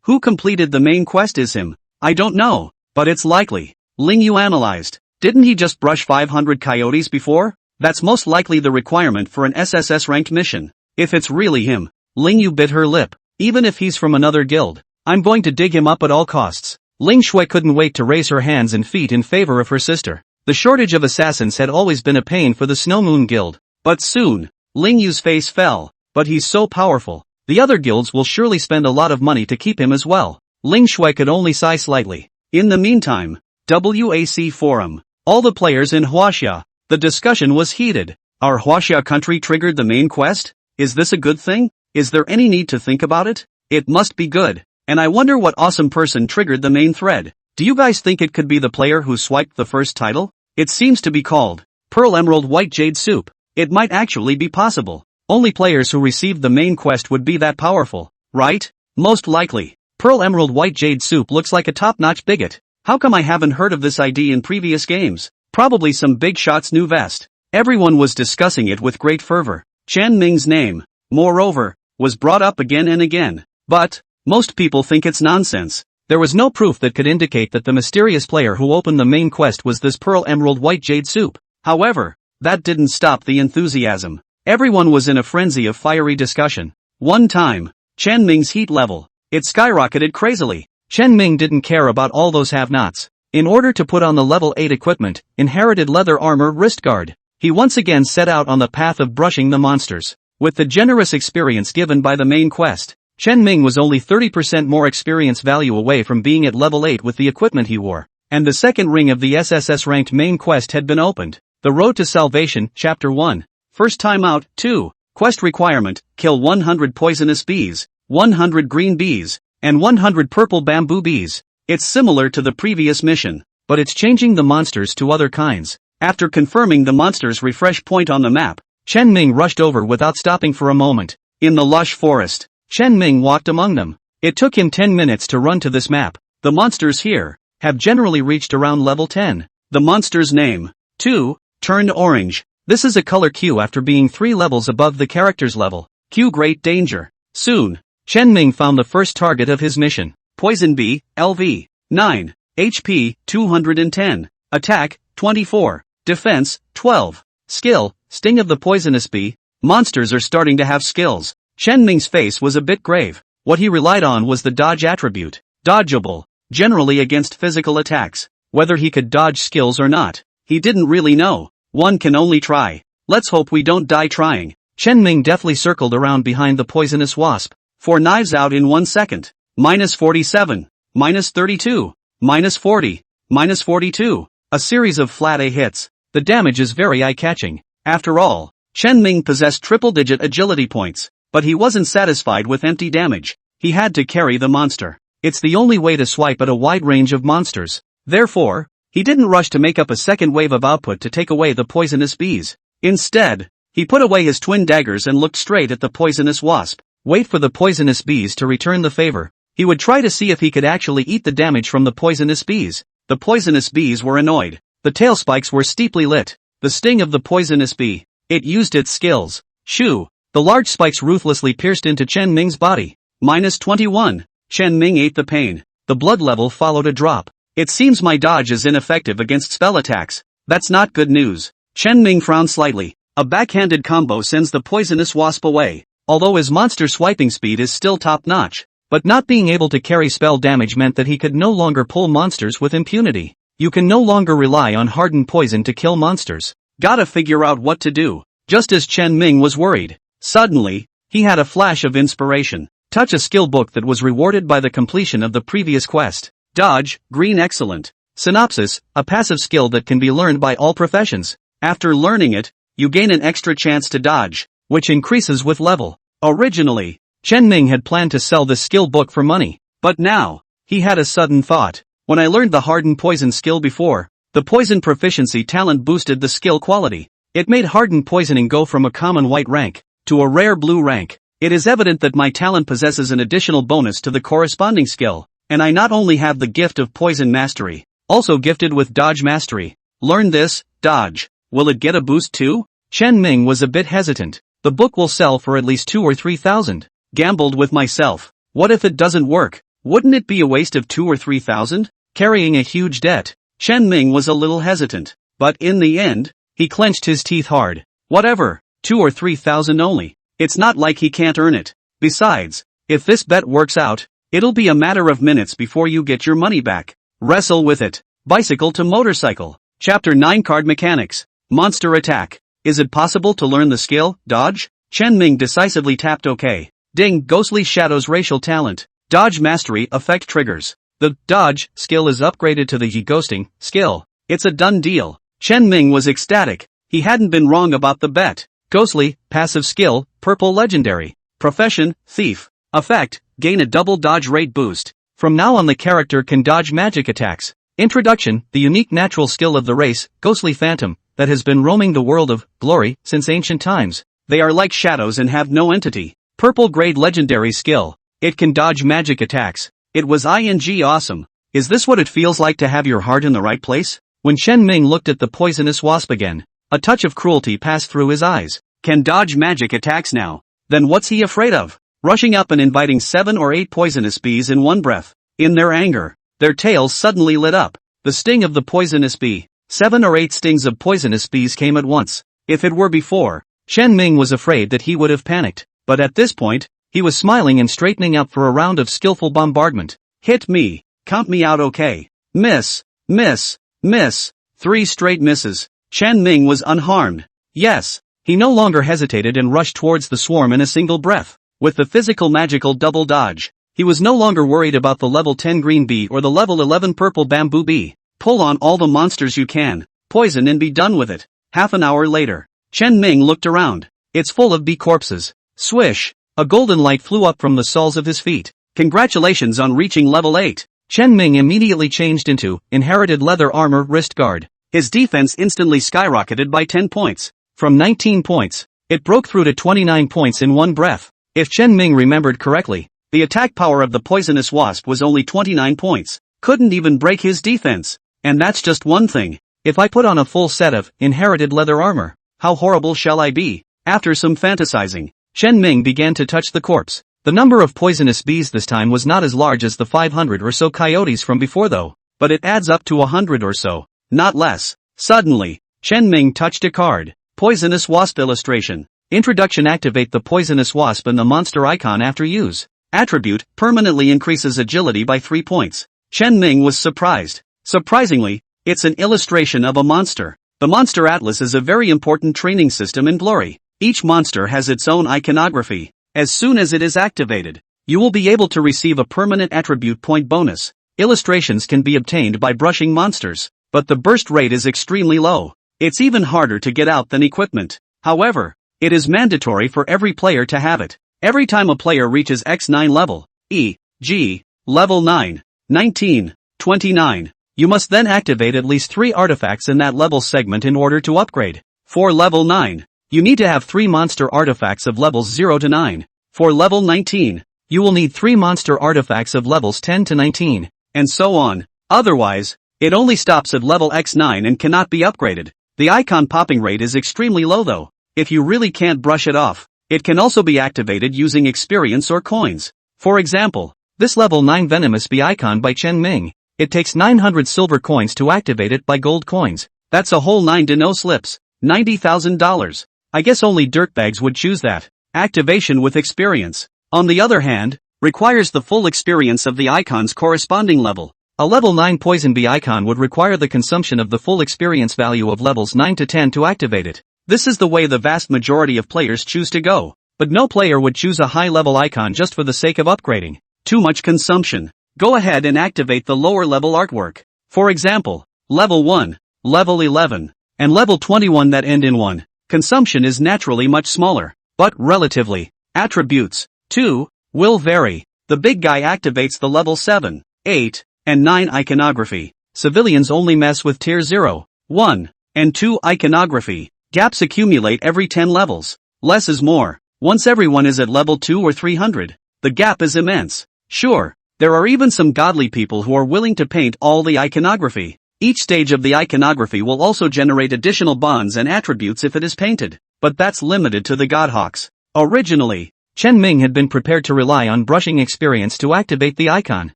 who completed the main quest is him? I don't know, but it's likely. Lingyu analyzed. Didn't he just brush 500 coyotes before? That's most likely the requirement for an SSS-ranked mission. If it's really him, Lingyu bit her lip. Even if he's from another guild, I'm going to dig him up at all costs. Ling Shui couldn't wait to raise her hands and feet in favor of her sister. The shortage of assassins had always been a pain for the Snow Moon Guild. But soon, Lingyu's face fell. But he's so powerful. The other guilds will surely spend a lot of money to keep him as well. Ling Shui could only sigh slightly. In the meantime, WAC Forum. All the players in Huaxia. The discussion was heated. Our Huaxia country triggered the main quest? Is this a good thing? Is there any need to think about it? It must be good. And I wonder what awesome person triggered the main thread. Do you guys think it could be the player who swiped the first title? It seems to be called Pearl Emerald White Jade Soup. It might actually be possible. Only players who received the main quest would be that powerful, right? Most likely. Pearl Emerald White Jade Soup looks like a top-notch bigot. How come I haven't heard of this ID in previous games? Probably some big shot's new vest. Everyone was discussing it with great fervor. Chen Ming's name, moreover, was brought up again and again. But most people think it's nonsense. There was no proof that could indicate that the mysterious player who opened the main quest was this Pearl Emerald White Jade Soup. However, that didn't stop the enthusiasm. Everyone was in a frenzy of fiery discussion. One time, Chen Ming's heat level. It skyrocketed crazily. Chen Ming didn't care about all those have-nots. In order to put on the level 8 equipment, inherited leather armor wrist guard, he once again set out on the path of brushing the monsters. With the generous experience given by the main quest, Chen Ming was only 30% more experience value away from being at level 8 with the equipment he wore. And the second ring of the SSS-ranked main quest had been opened. The Road to Salvation, Chapter 1. First time out, 2. Quest requirement, kill 100 poisonous bees, 100 green bees, and 100 purple bamboo bees. It's similar to the previous mission, but it's changing the monsters to other kinds. After confirming the monster's refresh point on the map, Chen Ming rushed over without stopping for a moment. In the lush forest, Chen Ming walked among them. It took him 10 minutes to run to this map. The monsters here have generally reached around level 10. The monster's name, 2, turned orange. This is a color Q after being 3 levels above the character's level. Q great danger. Soon, Chen Ming found the first target of his mission. Poison Bee, LV, 9, HP, 210, Attack, 24, Defense, 12, Skill, Sting of the Poisonous Bee. Monsters are starting to have skills. Chen Ming's face was a bit grave. What he relied on was the dodge attribute. Dodgeable, generally against physical attacks. Whether he could dodge skills or not, he didn't really know. One can only try. Let's hope we don't die trying. Chen Ming deftly circled around behind the poisonous wasp. 4 knives out in 1 second. -47, -32, -40, -42. A series of flat A hits. The damage is very eye-catching. After all, Chen Ming possessed triple-digit agility points. But he wasn't satisfied with empty damage. He had to carry the monster. It's the only way to swipe at a wide range of monsters. Therefore, he didn't rush to make up a second wave of output to take away the poisonous bees. Instead, he put away his twin daggers and looked straight at the poisonous wasp. Wait for the poisonous bees to return the favor. He would try to see if he could actually eat the damage from the poisonous bees. The poisonous bees were annoyed. The tail spikes were steeply lit. The sting of the poisonous bee. It used its skills. Shoo! The large spikes ruthlessly pierced into Chen Ming's body. -21. Chen Ming ate the pain. The blood level followed a drop. It seems my dodge is ineffective against spell attacks. That's not good news. Chen Ming frowned slightly. A backhanded combo sends the poisonous wasp away. Although his monster swiping speed is still top-notch, But not being able to carry spell damage meant that he could no longer pull monsters with impunity. You can no longer rely on hardened poison to kill monsters. Gotta figure out what to do. Just as Chen Ming was worried, suddenly, he had a flash of inspiration. Touch a skill book that was rewarded by the completion of the previous quest. Dodge, green excellent. Synopsis, a passive skill that can be learned by all professions. After learning it, you gain an extra chance to dodge, which increases with level. Originally, Chen Ming had planned to sell this skill book for money, but now, he had a sudden thought. When I learned the hardened poison skill before, the poison proficiency talent boosted the skill quality. It made hardened poisoning go from a common white rank to a rare blue rank. It is evident that my talent possesses an additional bonus to the corresponding skill, and I not only have the gift of poison mastery, also gifted with dodge mastery. Learn this, dodge. Will it get a boost too? Chen Ming was a bit hesitant. The book will sell for at least 2 or 3,000. Gambled with myself. What if it doesn't work? Wouldn't it be a waste of 2 or 3,000? Carrying a huge debt. Chen Ming was a little hesitant, but in the end, he clenched his teeth hard. Whatever, 2 or 3,000 only. It's not like he can't earn it. Besides, if this bet works out, it'll be a matter of minutes before you get your money back. Wrestle with it. Bicycle to motorcycle. Chapter 9 Card Mechanics. Monster Attack. Is it possible to learn the skill, dodge? Chen Ming decisively tapped OK. Ding, Ghostly Shadow's racial talent. Dodge mastery effect triggers. The dodge skill is upgraded to the ghosting skill. It's a done deal. Chen Ming was ecstatic. He hadn't been wrong about the bet. Ghostly, passive skill, purple legendary. Profession, thief. Effect, gain a double dodge rate boost. From now on the character can dodge magic attacks. Introduction, the unique natural skill of the race, Ghostly Phantom, that has been roaming the world of glory since ancient times. They are like shadows and have no entity. Purple grade legendary skill. It can dodge magic attacks. It was awesome. Is this what it feels like to have your heart in the right place? When Chen Ming looked at the poisonous wasp again, a touch of cruelty passed through his eyes. Can dodge magic attacks now. Then what's he afraid of? Rushing up and inviting 7 or 8 poisonous bees in one breath. In their anger, their tails suddenly lit up. The sting of the poisonous bee. 7 or 8 stings of poisonous bees came at once. If it were before, Chen Ming was afraid that he would have panicked. But at this point, he was smiling and straightening up for a round of skillful bombardment. Hit me. Count me out okay. Miss. Miss. Miss. 3 straight misses. Chen Ming was unharmed. Yes. He no longer hesitated and rushed towards the swarm in a single breath. With the physical magical double dodge, he was no longer worried about the level 10 green bee or the level 11 purple bamboo bee. Pull on all the monsters you can, poison and be done with it. Half an hour later, Chen Ming looked around. It's full of bee corpses. Swish! A golden light flew up from the soles of his feet. Congratulations on reaching level 8. Chen Ming immediately changed into inherited leather armor wrist guard. His defense instantly skyrocketed by 10 points. From 19 points, it broke through to 29 points in one breath. If Chen Ming remembered correctly, the attack power of the poisonous wasp was only 29 points. Couldn't even break his defense. And that's just one thing. If I put on a full set of inherited leather armor, how horrible shall I be? After some fantasizing, Chen Ming began to touch the corpse. The number of poisonous bees this time was not as large as the 500 or so coyotes from before though, but it adds up to 100 or so, not less. Suddenly, Chen Ming touched a card. Poisonous wasp illustration. Introduction. Activate the poisonous wasp and the monster icon after use. Attribute, permanently increases agility by 3 points. Chen Ming was surprised. Surprisingly, it's an illustration of a monster. The Monster Atlas is a very important training system in Glory. Each monster has its own iconography. As soon as it is activated, you will be able to receive a permanent attribute point bonus. Illustrations can be obtained by brushing monsters, but the burst rate is extremely low. It's even harder to get out than equipment. However, it is mandatory for every player to have it. Every time a player reaches X9 level, e.g., level 9, 19, 29, you must then activate at least 3 artifacts in that level segment in order to upgrade. For level 9, you need to have 3 monster artifacts of levels 0 to 9. For level 19, you will need 3 monster artifacts of levels 10 to 19, and so on. Otherwise, it only stops at level X9 and cannot be upgraded. The icon popping rate is extremely low though. If you really can't brush it off, it can also be activated using experience or coins. For example, this level 9 venomous bee icon by Chen Ming. It takes 900 silver coins to activate it by gold coins. That's a whole 9 no slips. $90,000. I guess only dirtbags would choose that. Activation with experience. On the other hand, requires the full experience of the icon's corresponding level. A level 9 Poison Bee icon would require the consumption of the full experience value of levels 9 to 10 to activate it. This is the way the vast majority of players choose to go. But no player would choose a high-level icon just for the sake of upgrading. Too much consumption. Go ahead and activate the lower-level artwork. For example, level 1, level 11, and level 21 that end in 1. Consumption is naturally much smaller, but relatively. Attributes, 2, will vary. The big guy activates the level 7, 8, and 9 iconography. Civilians only mess with tier 0, 1, and 2 iconography. Gaps accumulate every 10 levels. Less is more. Once everyone is at level 2 or 300, the gap is immense. Sure, there are even some godly people who are willing to paint all the iconography. Each stage of the iconography will also generate additional bonds and attributes if it is painted, but that's limited to the godhawks. Originally, Chen Ming had been prepared to rely on brushing experience to activate the icon.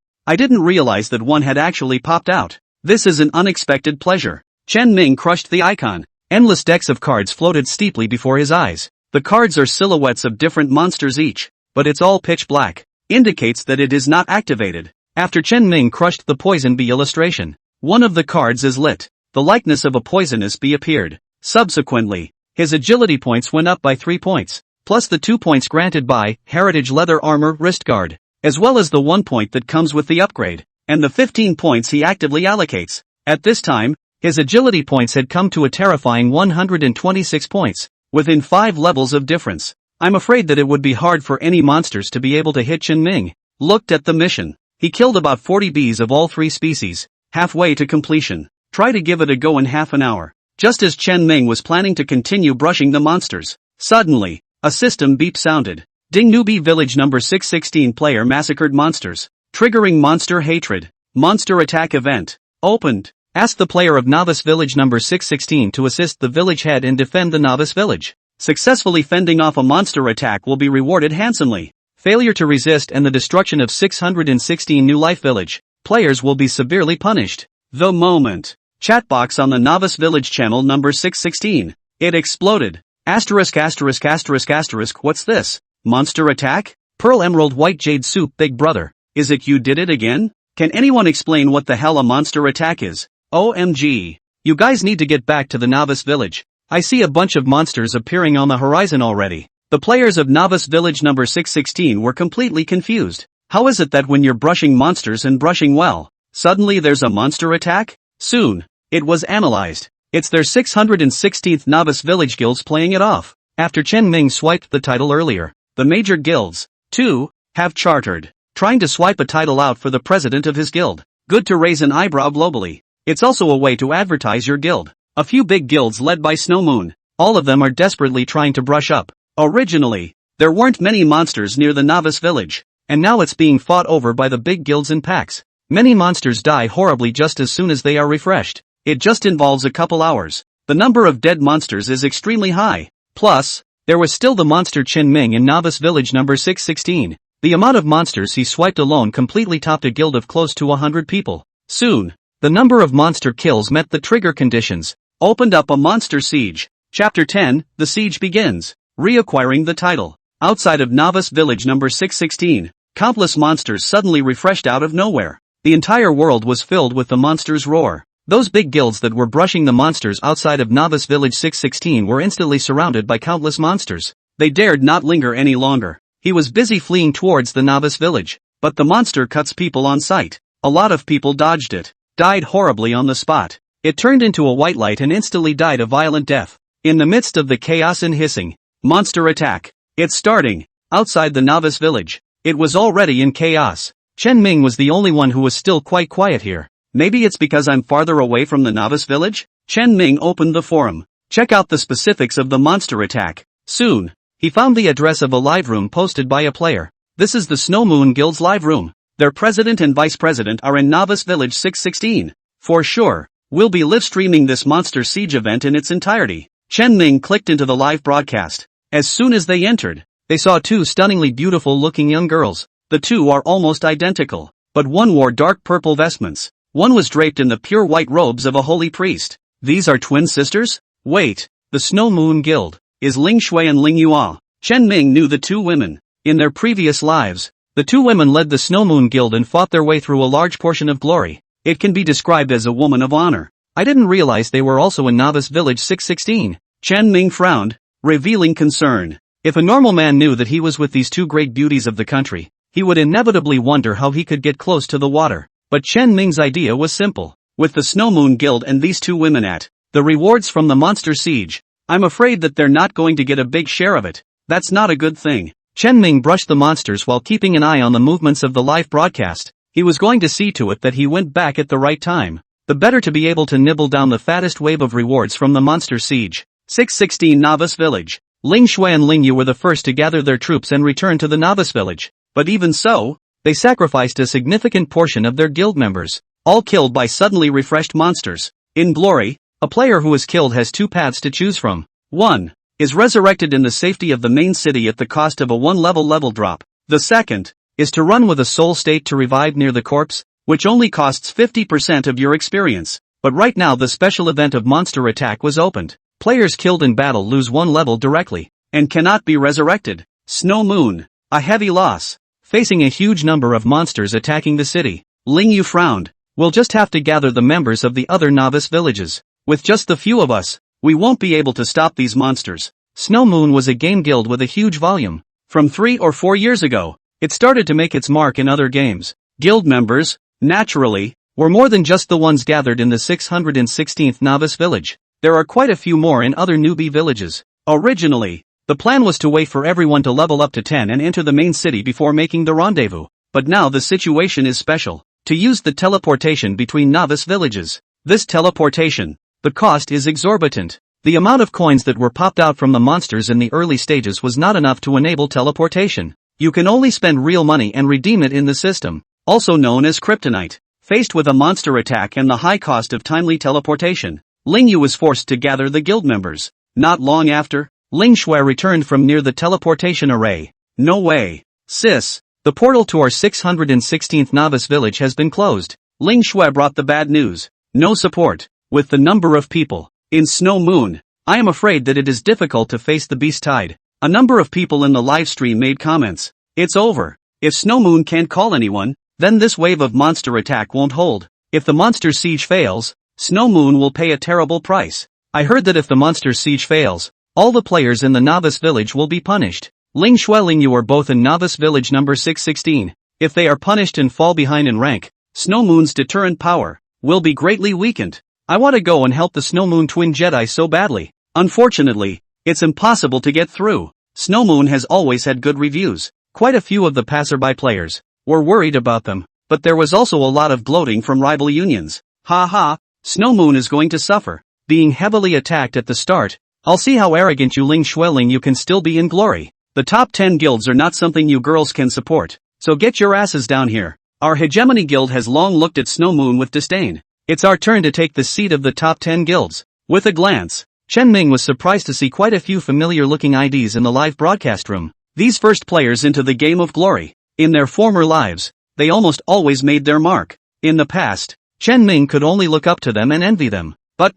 I didn't realize that one had actually popped out. This is an unexpected pleasure. Chen Ming crushed the icon. Endless decks of cards floated steeply before his eyes. The cards are silhouettes of different monsters each, but it's all pitch black. Indicates that it is not activated. After Chen Ming crushed the poison bee illustration, one of the cards is lit. The likeness of a poisonous bee appeared. Subsequently, his agility points went up by 3 points, plus the 2 points granted by Heritage Leather Armor Wrist Guard, as well as the 1 point that comes with the upgrade, and the 15 points he actively allocates. At this time, his agility points had come to a terrifying 126 points. Within 5 levels of difference. I'm afraid that it would be hard for any monsters to be able to hit Chen Ming. Looked at the mission. He killed about 40 bees of all 3 species, halfway to completion. Try to give it a go in half an hour. Just as Chen Ming was planning to continue brushing the monsters, suddenly, a system beep sounded. Ding, newbie village number 616 player massacred monsters, triggering monster hatred. Monster attack event. Opened. Ask the player of novice village number 616 to assist the village head and defend the novice village. Successfully fending off a monster attack will be rewarded handsomely. Failure to resist and the destruction of 616 new life village. Players will be severely punished. The moment. Chat box on the novice village channel number 616. It exploded. Asterisk asterisk asterisk asterisk, what's this? Monster attack? Pearl Emerald White Jade Soup Big Brother. Is it you did it again? Can anyone explain what the hell a monster attack is? OMG. You guys need to get back to the novice village. I see a bunch of monsters appearing on the horizon already. The players of novice village number 616 were completely confused. How is it that when you're brushing monsters and brushing well, suddenly there's a monster attack? Soon, it was analyzed. It's their 616th novice village guilds playing it off. After Chen Ming swiped the title earlier, the major guilds, too, have chartered, trying to swipe a title out for the president of his guild. Good to raise an eyebrow globally. It's also a way to advertise your guild. A few big guilds led by Snow Moon. All of them are desperately trying to brush up. Originally, there weren't many monsters near the novice village, and now it's being fought over by the big guilds in packs. Many monsters die horribly just as soon as they are refreshed. It just involves a couple hours. The number of dead monsters is extremely high. Plus, there was still the monster Chen Ming in novice village number 616. The amount of monsters he swiped alone completely topped a guild of close to 100 people. Soon, the number of monster kills met the trigger conditions. Opened up a monster siege. Chapter 10, the siege begins. Reacquiring the title. Outside of novice village number 616, countless monsters suddenly refreshed out of nowhere. The entire world was filled with the monsters' roar. Those big guilds that were brushing the monsters outside of novice village 616 were instantly surrounded by countless monsters. They dared not linger any longer. He was busy fleeing towards the novice village, but the monster cuts people on sight. A lot of people dodged it. Died horribly on the spot. It turned into a white light and instantly died a violent death. In the midst of the chaos and hissing, monster attack. It's starting. Outside the novice village. It was already in chaos. Chen Ming was the only one who was still quite quiet here. Maybe it's because I'm farther away from the novice village? Chen Ming opened the forum. Check out the specifics of the monster attack. Soon, he found the address of a live room posted by a player. This is the Snow Moon Guild's live room. Their president and vice president are in novice village 616. For sure, we'll be live streaming this monster siege event in its entirety. Chen Ming clicked into the live broadcast. As soon as they entered, they saw 2 stunningly beautiful looking young girls. The 2 are almost identical, but one wore dark purple vestments. One was draped in the pure white robes of a holy priest. These are twin sisters? Wait, the Snow Moon Guild is Ling Shui and Ling Yua. Chen Ming knew the 2 women. In their previous lives, The two women led the Snow Moon Guild and fought their way through a large portion of glory. It can be described as a woman of honor. I didn't realize they were also in Novice Village 616. Chen Ming frowned, revealing concern. If a normal man knew that he was with these two great beauties of the country, he would inevitably wonder how he could get close to the water. But Chen Ming's idea was simple. With the Snow Moon Guild and these two women at the rewards from the monster siege, I'm afraid that they're not going to get a big share of it. That's not a good thing. Chen Ming brushed the monsters while keeping an eye on the movements of the live broadcast. He was going to see to it that he went back at the right time. The better to be able to nibble down the fattest wave of rewards from the monster siege. 616 Novice Village. Ling Shui and Ling Yu were the first to gather their troops and return to the Novice Village. But even so, they sacrificed a significant portion of their guild members, all killed by suddenly refreshed monsters. In Glory, a player who is killed has two paths to choose from. 1. Is resurrected in the safety of the main city at the cost of a 1 level drop. The second is to run with a soul state to revive near the corpse, which only costs 50% of your experience. But right now the special event of Monster Attack was opened. Players killed in battle lose 1 level directly, and cannot be resurrected. Snow Moon. A heavy loss. Facing a huge number of monsters attacking the city, Ling Yu frowned. We'll just have to gather the members of the other novice villages. With just the few of us, we won't be able to stop these monsters. Snow Moon was a game guild with a huge volume. From 3 or 4 years ago, it started to make its mark in other games. Guild members, naturally, were more than just the ones gathered in the 616th Novice Village. There are quite a few more in other newbie villages. Originally, the plan was to wait for everyone to level up to 10 and enter the main city before making the rendezvous. But now the situation is special. To use the teleportation between novice villages. This teleportation, the cost is exorbitant. The amount of coins that were popped out from the monsters in the early stages was not enough to enable teleportation. You can only spend real money and redeem it in the system, also known as kryptonite. Faced with a monster attack and the high cost of timely teleportation, Ling Yu was forced to gather the guild members. Not long after, Ling Shui returned from near the teleportation array. No way. Sis, the portal to our 616th novice village has been closed. Ling Shui brought the bad news. No support. With the number of people in Snow Moon, I am afraid that it is difficult to face the beast tide. A number of people in the live stream made comments. It's over. If Snow Moon can't call anyone, then this wave of monster attack won't hold. If the monster siege fails, Snow Moon will pay a terrible price. I heard that if the monster siege fails, all the players in the novice village will be punished. Ling Shui and Ling Yu are both in novice village number 616. If they are punished and fall behind in rank, Snow Moon's deterrent power will be greatly weakened. I want to go and help the Snow Moon twin Jedi so badly. Unfortunately, it's impossible to get through. Snow Moon has always had good reviews. Quite a few of the passerby players were worried about them, but there was also a lot of gloating from rival unions. Ha, Snow Moon is going to suffer. Being heavily attacked at the start, I'll see how arrogant you Ling Shui Ling you can still be in glory. The top 10 guilds are not something you girls can support, so get your asses down here. Our hegemony guild has long looked at Snow Moon with disdain. It's our turn to take the seat of the top 10 guilds. With a glance, Chen Ming was surprised to see quite a few familiar-looking IDs in the live broadcast room. These first players into the game of glory. In their former lives, they almost always made their mark. In the past, Chen Ming could only look up to them and envy them. But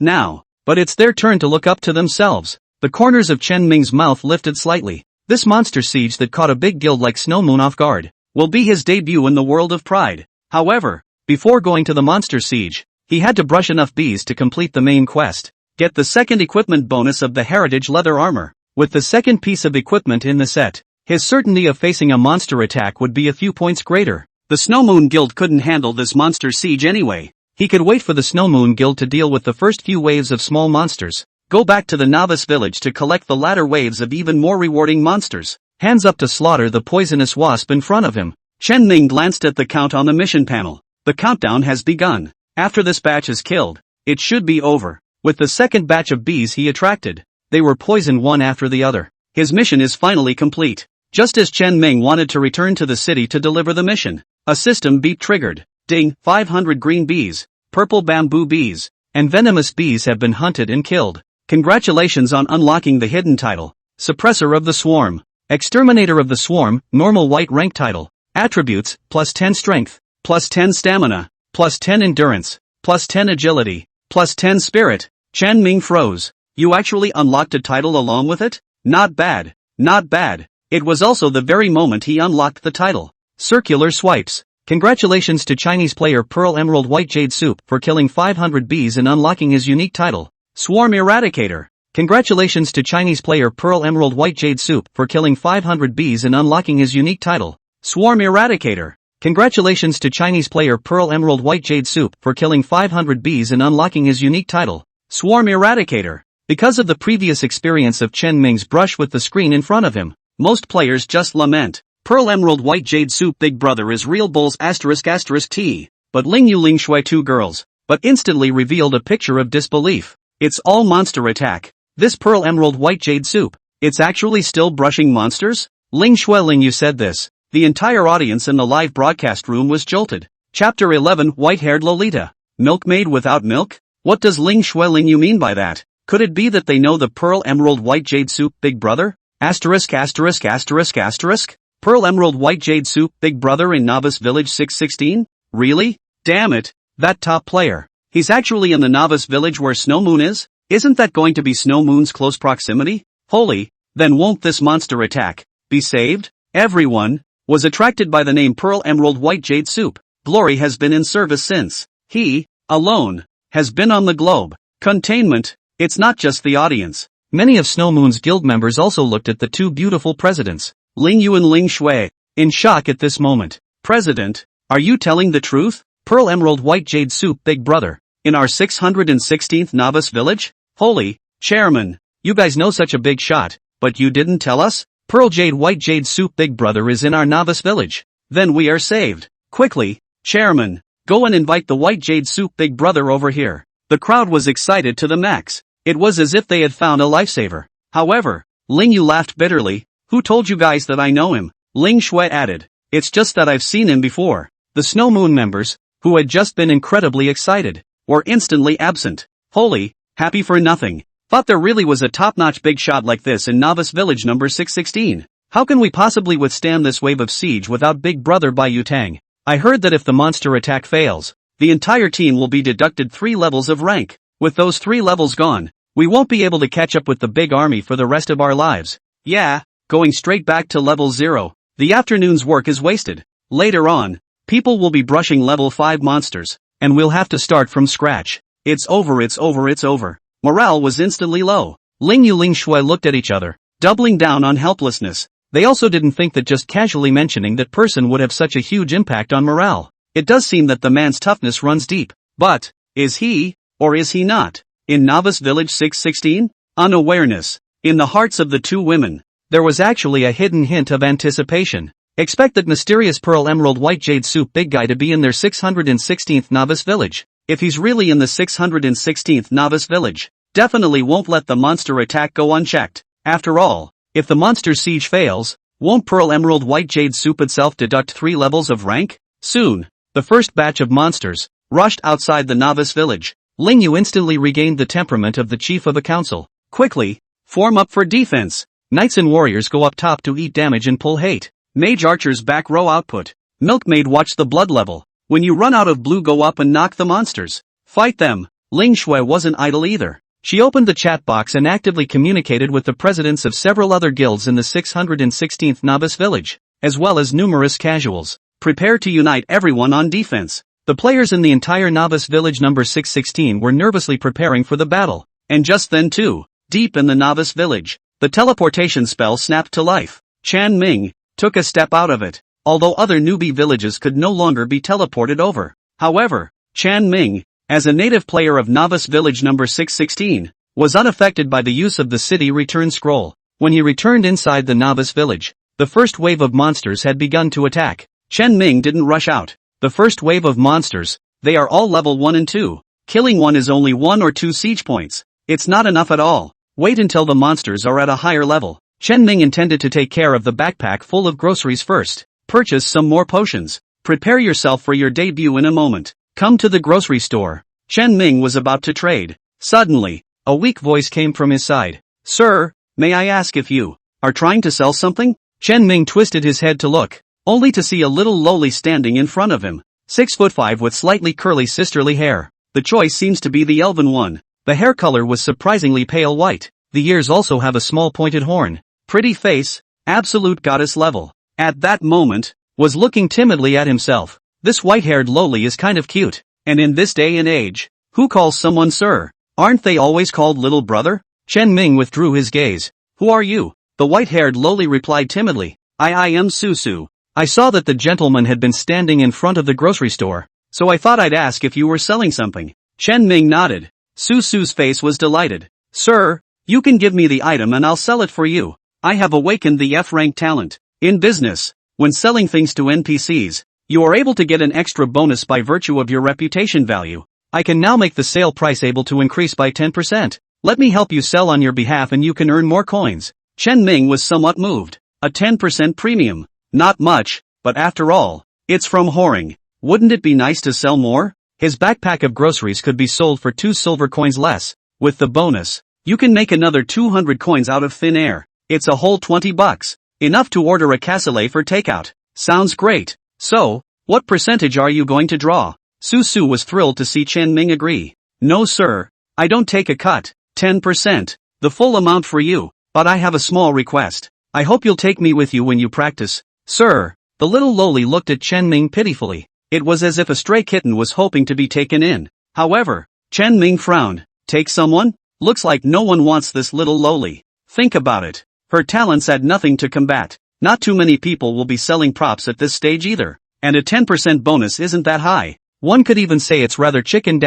it's their turn to look up to themselves. The corners of Chen Ming's mouth lifted slightly. This monster siege that caught a big guild like Snow Moon off guard will be his debut in the world of Pride. However, before going to the monster siege, he had to brush enough bees to complete the main quest. Get the second equipment bonus of the heritage leather armor. With the second piece of equipment in the set, his certainty of facing a monster attack would be a few points greater. The Snow Moon Guild couldn't handle this monster siege anyway. He could wait for the Snow Moon Guild to deal with the first few waves of small monsters. Go back to the novice village to collect the latter waves of even more rewarding monsters. Hands up to slaughter the poisonous wasp in front of him. Chen Ming glanced at the count on the mission panel. The countdown has begun. After this batch is killed, it should be over. With the second batch of bees he attracted, they were poisoned one after the other. His mission is finally complete. Just as Chen Ming wanted to return to the city to deliver the mission, a system beep triggered. Ding, 500 green bees, purple bamboo bees, and venomous bees have been hunted and killed. Congratulations on unlocking the hidden title, Suppressor of the Swarm, Exterminator of the Swarm, normal white rank title. Attributes, plus 10 strength, plus 10 stamina, plus 10 endurance, plus 10 agility, plus 10 spirit. Chen Ming froze. You actually unlocked a title along with it? Not bad. Not bad. It was also the very moment he unlocked the title Circular swipes. Congratulations to Chinese player Pearl Emerald White Jade Soup for killing 500 bees and unlocking his unique title, Swarm Eradicator. Congratulations to Chinese player Pearl Emerald White Jade Soup for killing 500 bees and unlocking his unique title, Swarm Eradicator. Congratulations to Chinese player Pearl Emerald White Jade Soup for killing 500 bees and unlocking his unique title, Swarm Eradicator. Because of the previous experience of Chen Ming's brush with the screen in front of him, most players just lament. Pearl Emerald White Jade Soup Big Brother is real bulls **T. But Ling Yu Ling Shui two girls, but instantly revealed a picture of disbelief. It's all monster attack. This Pearl Emerald White Jade Soup, it's actually still brushing monsters? Ling Shui Ling Yu said this. The entire audience in the live broadcast room was jolted. Chapter 11 White-haired Lolita. Milkmaid without milk? What does Ling Shui Ling Yu mean by that? Could it be that they know the Pearl Emerald White Jade Soup Big Brother? *********. Pearl Emerald White Jade Soup Big Brother in Novice Village 616? Really? Damn it, that top player. He's actually in the Novice Village where Snow Moon is? Isn't that going to be Snow Moon's close proximity? Holy, then won't this monster attack be saved? Everyone was attracted by the name Pearl Emerald White Jade Soup. Glory has been in service since he, alone, has been on the globe. Containment, it's not just the audience. Many of Snow Moon's guild members also looked at the two beautiful presidents, Ling Yu and Ling Shui, in shock at this moment. President, are you telling the truth? Pearl Emerald White Jade Soup Big Brother, in our 616th Novice Village? Holy, Chairman, you guys know such a big shot, but you didn't tell us? Pearl Jade White Jade Soup Big Brother is in our Novice Village. Then we are saved. Quickly, Chairman, go and invite the White Jade Soup Big Brother over here. The crowd was excited to the max. It was as if they had found a lifesaver. However, Ling Yu laughed bitterly. Who told you guys that I know him? Ling Shui added. It's just that I've seen him before. The Snow Moon members, who had just been incredibly excited, were instantly absent. Holy, happy for nothing. Thought there really was a top-notch big shot like this in Novice Village number 616. How can we possibly withstand this wave of siege without Big Brother Bai Yutang? I heard that if the monster attack fails, the entire team will be deducted 3 levels of rank. With those 3 levels gone, we won't be able to catch up with the big army for the rest of our lives. Yeah, going straight back to level 0. The afternoon's work is wasted. Later on, people will be brushing level 5 monsters, and we'll have to start from scratch. It's over. Morale was instantly low. Ling Yu Ling Shui looked at each other, doubling down on helplessness. They also didn't think that just casually mentioning that person would have such a huge impact on morale. It does seem that the man's toughness runs deep. But, is he, or is he not? In Novice Village 616? Unawareness. In the hearts of the two women, there was actually a hidden hint of anticipation. Expect that mysterious Pearl Emerald White Jade Soup big guy to be in their 616th Novice Village. If he's really in the 616th Novice Village, definitely won't let the monster attack go unchecked. After all, if the monster siege fails, won't Pearl Emerald White Jade Soup itself deduct 3 levels of rank? Soon, the first batch of monsters rushed outside the Novice Village. Ling Yu instantly regained the temperament of the chief of a council. Quickly, form up for defense. Knights and warriors go up top to eat damage and pull hate. Mage archers back row output. Milkmaid watch the blood level. When you run out of blue, go up and knock the monsters. Fight them. Ling Shui wasn't idle either. She opened the chat box and actively communicated with the presidents of several other guilds in the 616th Novice Village, as well as numerous casuals. Prepare to unite everyone on defense. The players in the entire Novice Village number 616 were nervously preparing for the battle. And just then too, deep in the Novice Village, the teleportation spell snapped to life. Chan Ming took a step out of it, although other newbie villages could no longer be teleported over. However, Chan Ming, as a native player of Novice Village number 616, was unaffected by the use of the city return scroll. When he returned inside the Novice Village, the first wave of monsters had begun to attack. Chen Ming didn't rush out. The first wave of monsters, they are all level 1 and 2. Killing one is only 1 or 2 siege points. It's not enough at all. Wait until the monsters are at a higher level. Chen Ming intended to take care of the backpack full of groceries first. Purchase some more potions. Prepare yourself for your debut in a moment. Come to the grocery store. Chen Ming was about to trade. Suddenly, a weak voice came from his side. Sir, may I ask if you are trying to sell something? Chen Ming twisted his head to look, only to see a little lowly standing in front of him. 6'5" with slightly curly sisterly hair. The choice seems to be the elven one. The hair color was surprisingly pale white. The ears also have a small pointed horn. Pretty face, absolute goddess level. At that moment, was looking timidly at himself. This white-haired lowly is kind of cute. And in this day and age, who calls someone sir? Aren't they always called little brother? Chen Ming withdrew his gaze. Who are you? The white-haired lowly replied timidly. I am Susu. I saw that the gentleman had been standing in front of the grocery store, so I thought I'd ask if you were selling something. Chen Ming nodded. Susu's face was delighted. Sir, you can give me the item and I'll sell it for you. I have awakened the F-rank talent. In business, when selling things to NPCs, you are able to get an extra bonus by virtue of your reputation value. I can now make the sale price able to increase by 10%. Let me help you sell on your behalf and you can earn more coins. Chen Ming was somewhat moved. A 10% premium. Not much, but after all, it's from whoring. Wouldn't it be nice to sell more? His backpack of groceries could be sold for 2 silver coins less. With the bonus, you can make another 200 coins out of thin air. It's a whole 20 bucks. Enough to order a cassoulet for takeout. Sounds great. So, what percentage are you going to draw? Susu was thrilled to see Chen Ming agree. No sir, I don't take a cut. 10%. The full amount for you, but I have a small request. I hope you'll take me with you when you practice. Sir, the little lowly looked at Chen Ming pitifully. It was as if a stray kitten was hoping to be taken in. However, Chen Ming frowned. Take someone? Looks like no one wants this little lowly. Think about it. Her talents add nothing to combat. Not too many people will be selling props at this stage either. And a 10% bonus isn't that high. One could even say it's rather chicken ********.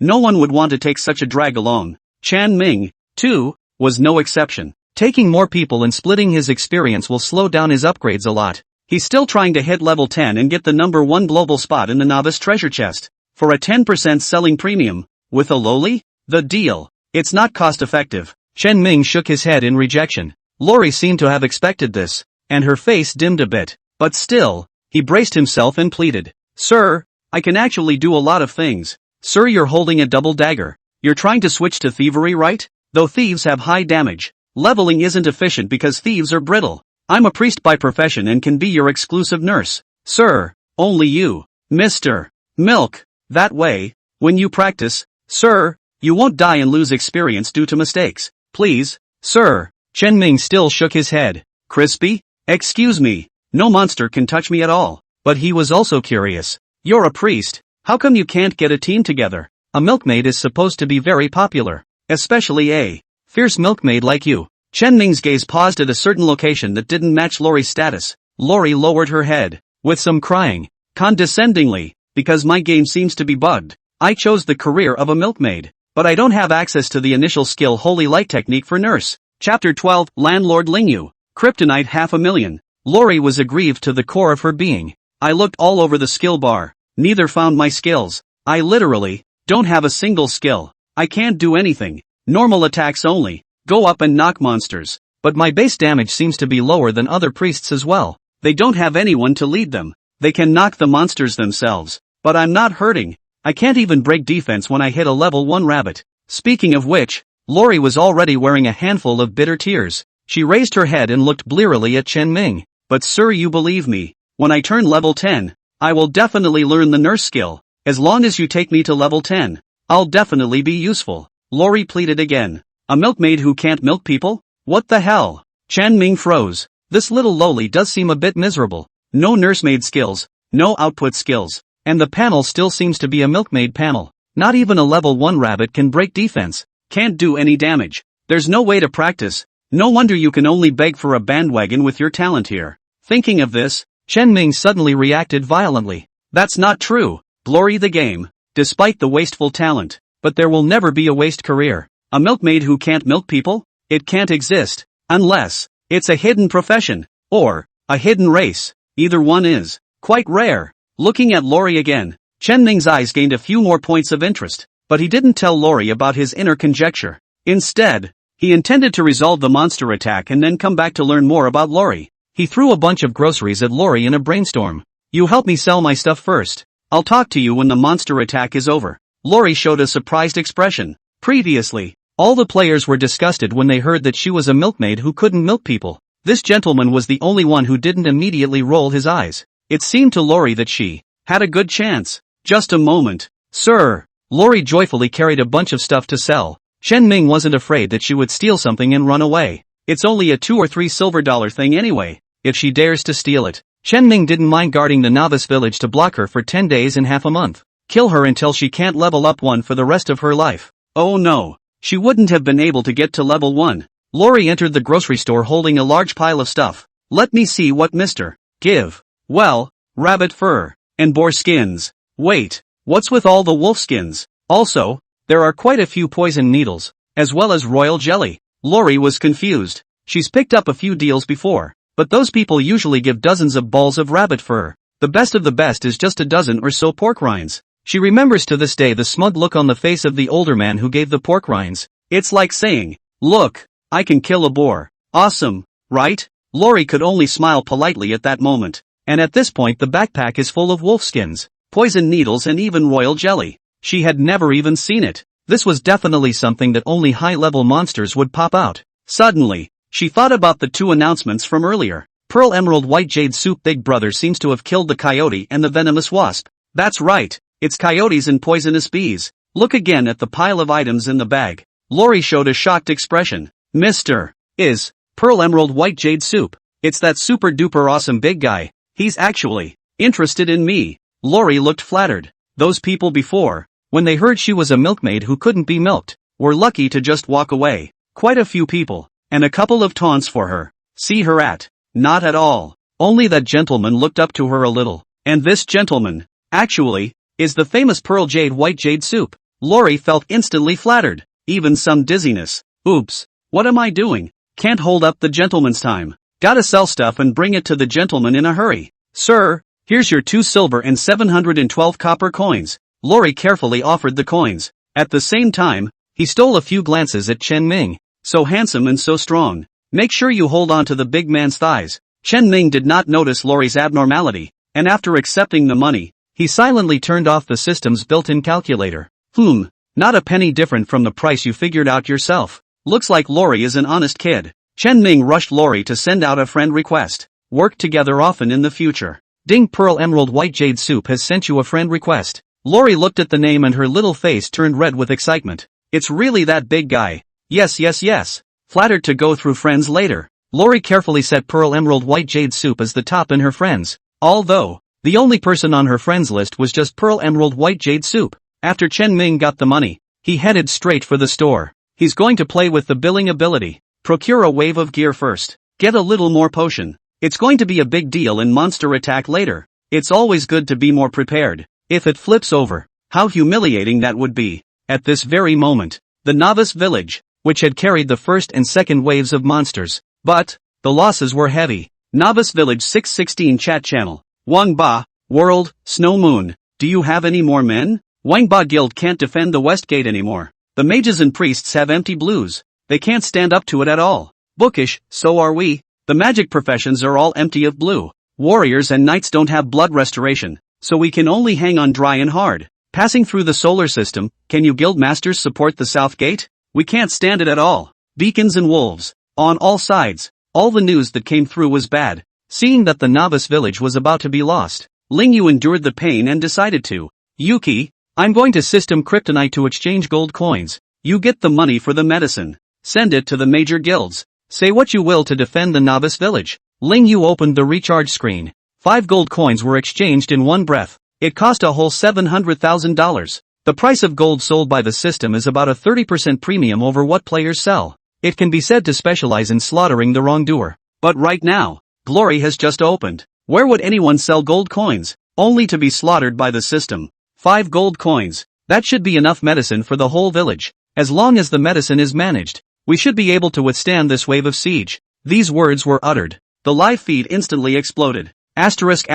No one would want to take such a drag alone. Chen Ming, too, was no exception. Taking more people and splitting his experience will slow down his upgrades a lot. He's still trying to hit level 10 and get the number 1 global spot in the novice treasure chest. For a 10% selling premium, with a lowly? The deal. It's not cost effective. Chen Ming shook his head in rejection. Lori seemed to have expected this, and her face dimmed a bit. But still, he braced himself and pleaded. Sir, I can actually do a lot of things. Sir, you're holding a double dagger. You're trying to switch to thievery, right? Though thieves have high damage, leveling isn't efficient because thieves are brittle. I'm a priest by profession and can be your exclusive nurse. Sir, only you. Mr. Milk. That way, when you practice, sir, you won't die and lose experience due to mistakes. Please, sir. Chen Ming still shook his head. Crispy? Excuse me. No monster can touch me at all. But he was also curious. You're a priest. How come you can't get a team together? A milkmaid is supposed to be very popular. Especially a fierce milkmaid like you. Chen Ming's gaze paused at a certain location that didn't match Lori's status. Lori lowered her head, with some crying, condescendingly, because my game seems to be bugged. I chose the career of a milkmaid, but I don't have access to the initial skill Holy Light technique for nurse. Chapter 12, Landlord Lingyu. Kryptonite 500,000. Lori was aggrieved to the core of her being. I looked all over the skill bar, neither found my skills. I literally don't have a single skill. I can't do anything. Normal attacks only. Go up and knock monsters. But my base damage seems to be lower than other priests as well. They don't have anyone to lead them. They can knock the monsters themselves. But I'm not hurting. I can't even break defense when I hit a level 1 rabbit. Speaking of which, Lori was already wearing a handful of bitter tears. She raised her head and looked blearily at Chen Ming. But sir, you believe me. When I turn level 10, I will definitely learn the nurse skill. As long as you take me to level 10, I'll definitely be useful. Lori pleaded again. A milkmaid who can't milk people? What the hell? Chen Ming froze. This little lowly does seem a bit miserable. No nursemaid skills, no output skills, and the panel still seems to be a milkmaid panel. Not even a level 1 rabbit can break defense. Can't do any damage. There's no way to practice. No wonder you can only beg for a bandwagon with your talent here. Thinking of this, Chen Ming suddenly reacted violently. That's not true. Glory the game. Despite the wasteful talent. But there will never be a waste career. A milkmaid who can't milk people? It can't exist. Unless it's a hidden profession. Or a hidden race. Either one is quite rare. Looking at Lori again, Chen Ming's eyes gained a few more points of interest. But he didn't tell Lori about his inner conjecture. Instead, he intended to resolve the monster attack and then come back to learn more about Lori. He threw a bunch of groceries at Lori in a brainstorm. You help me sell my stuff first. I'll talk to you when the monster attack is over. Lori showed a surprised expression. Previously, all the players were disgusted when they heard that she was a milkmaid who couldn't milk people. This gentleman was the only one who didn't immediately roll his eyes. It seemed to Lori that she had a good chance. Just a moment. Sir. Lori joyfully carried a bunch of stuff to sell. Chen Ming wasn't afraid that she would steal something and run away. It's only a $2 or $3 silver thing anyway. if she dares to steal it. Chen Ming didn't mind guarding the novice village to block her for 10 days and half a month. Kill her until she can't level up 1 for the rest of her life. Oh no. She wouldn't have been able to get to level 1. Lori entered the grocery store holding a large pile of stuff. Let me see what Mr. Give. Well, rabbit fur. And boar skins. Wait, what's with all the wolf skins? Also, there are quite a few poison needles, as well as royal jelly. Lori was confused. She's picked up a few deals before, but those people usually give dozens of balls of rabbit fur. The best of the best is just a dozen or so pork rinds. She remembers to this day the smug look on the face of the older man who gave the pork rinds. It's like saying, look, I can kill a boar. Awesome, right? Lori could only smile politely at that moment. And at this point the backpack is full of wolf skins, poison needles and even royal jelly. She had never even seen it. This was definitely something that only high-level monsters would pop out. Suddenly, she thought about the 2 announcements from earlier. Pearl Emerald White Jade Soup Big Brother seems to have killed the coyote and the venomous wasp. That's right, it's coyotes and poisonous bees. Look again at the pile of items in the bag. Lori showed a shocked expression. Mr. Is Pearl Emerald White Jade Soup. It's that super duper awesome big guy. He's actually interested in me. Lori looked flattered. Those people before, when they heard she was a milkmaid who couldn't be milked, were lucky to just walk away. Quite a few people, and a couple of taunts for her. See her at? Not at all. Only that gentleman looked up to her a little. And this gentleman, actually, is the famous Pearl Jade White Jade Soup. Lori felt instantly flattered, even some dizziness. Oops, what am I doing? Can't hold up the gentleman's time. Gotta sell stuff and bring it to the gentleman in a hurry. Sir, here's your 2 silver and 712 copper coins. Lori carefully offered the coins. At the same time, he stole a few glances at Chen Ming. So handsome and so strong. Make sure you hold on to the big man's thighs. Chen Ming did not notice Lori's abnormality, and after accepting the money, he silently turned off the system's built-in calculator. Not a penny different from the price you figured out yourself. Looks like Lori is an honest kid. Chen Ming rushed Lori to send out a friend request. Work together often in the future. Ding, Pearl Emerald White Jade Soup has sent you a friend request. Lori looked at the name and her little face turned red with excitement. It's really that big guy. Yes. Flattered to go through friends later. Lori carefully set Pearl Emerald White Jade Soup as the top in her friends. Although, the only person on her friends list was just Pearl Emerald White Jade Soup. After Chen Ming got the money, he headed straight for the store. He's going to play with the billing ability. Procure a wave of gear first. Get a little more potion. It's going to be a big deal in monster attack later. It's always good to be more prepared. If it flips over, how humiliating that would be. At this very moment, the novice village, which had carried the first and second waves of monsters, but the losses were heavy. Novice Village 616 chat channel. Wang Ba, World, Snow Moon. Do you have any more men? Wang Ba Guild can't defend the West Gate anymore. The mages and priests have empty blues. They can't stand up to it at all. Bookish, so are we. The magic professions are all empty of blue. Warriors and knights don't have blood restoration, so we can only hang on dry and hard. Passing through the solar system, can you guild masters support the South Gate? We can't stand it at all. Beacons and wolves. On all sides. All the news that came through was bad. Seeing that the novice village was about to be lost, Ling Yu endured the pain and decided to. Yuki, I'm going to system kryptonite to exchange gold coins. You get the money for the medicine. Send it to the major guilds. Say what you will to defend the novice village. Ling Yu opened the recharge screen. 5 gold coins were exchanged in one breath. It cost a whole $700,000. The price of gold sold by the system is about a 30% premium over what players sell. It can be said to specialize in slaughtering the wrongdoer. But right now, Glory has just opened. Where would anyone sell gold coins? Only to be slaughtered by the system. 5 gold coins. That should be enough medicine for the whole village. As long as the medicine is managed, we should be able to withstand this wave of siege. These words were uttered. The live feed instantly exploded. Asterisk.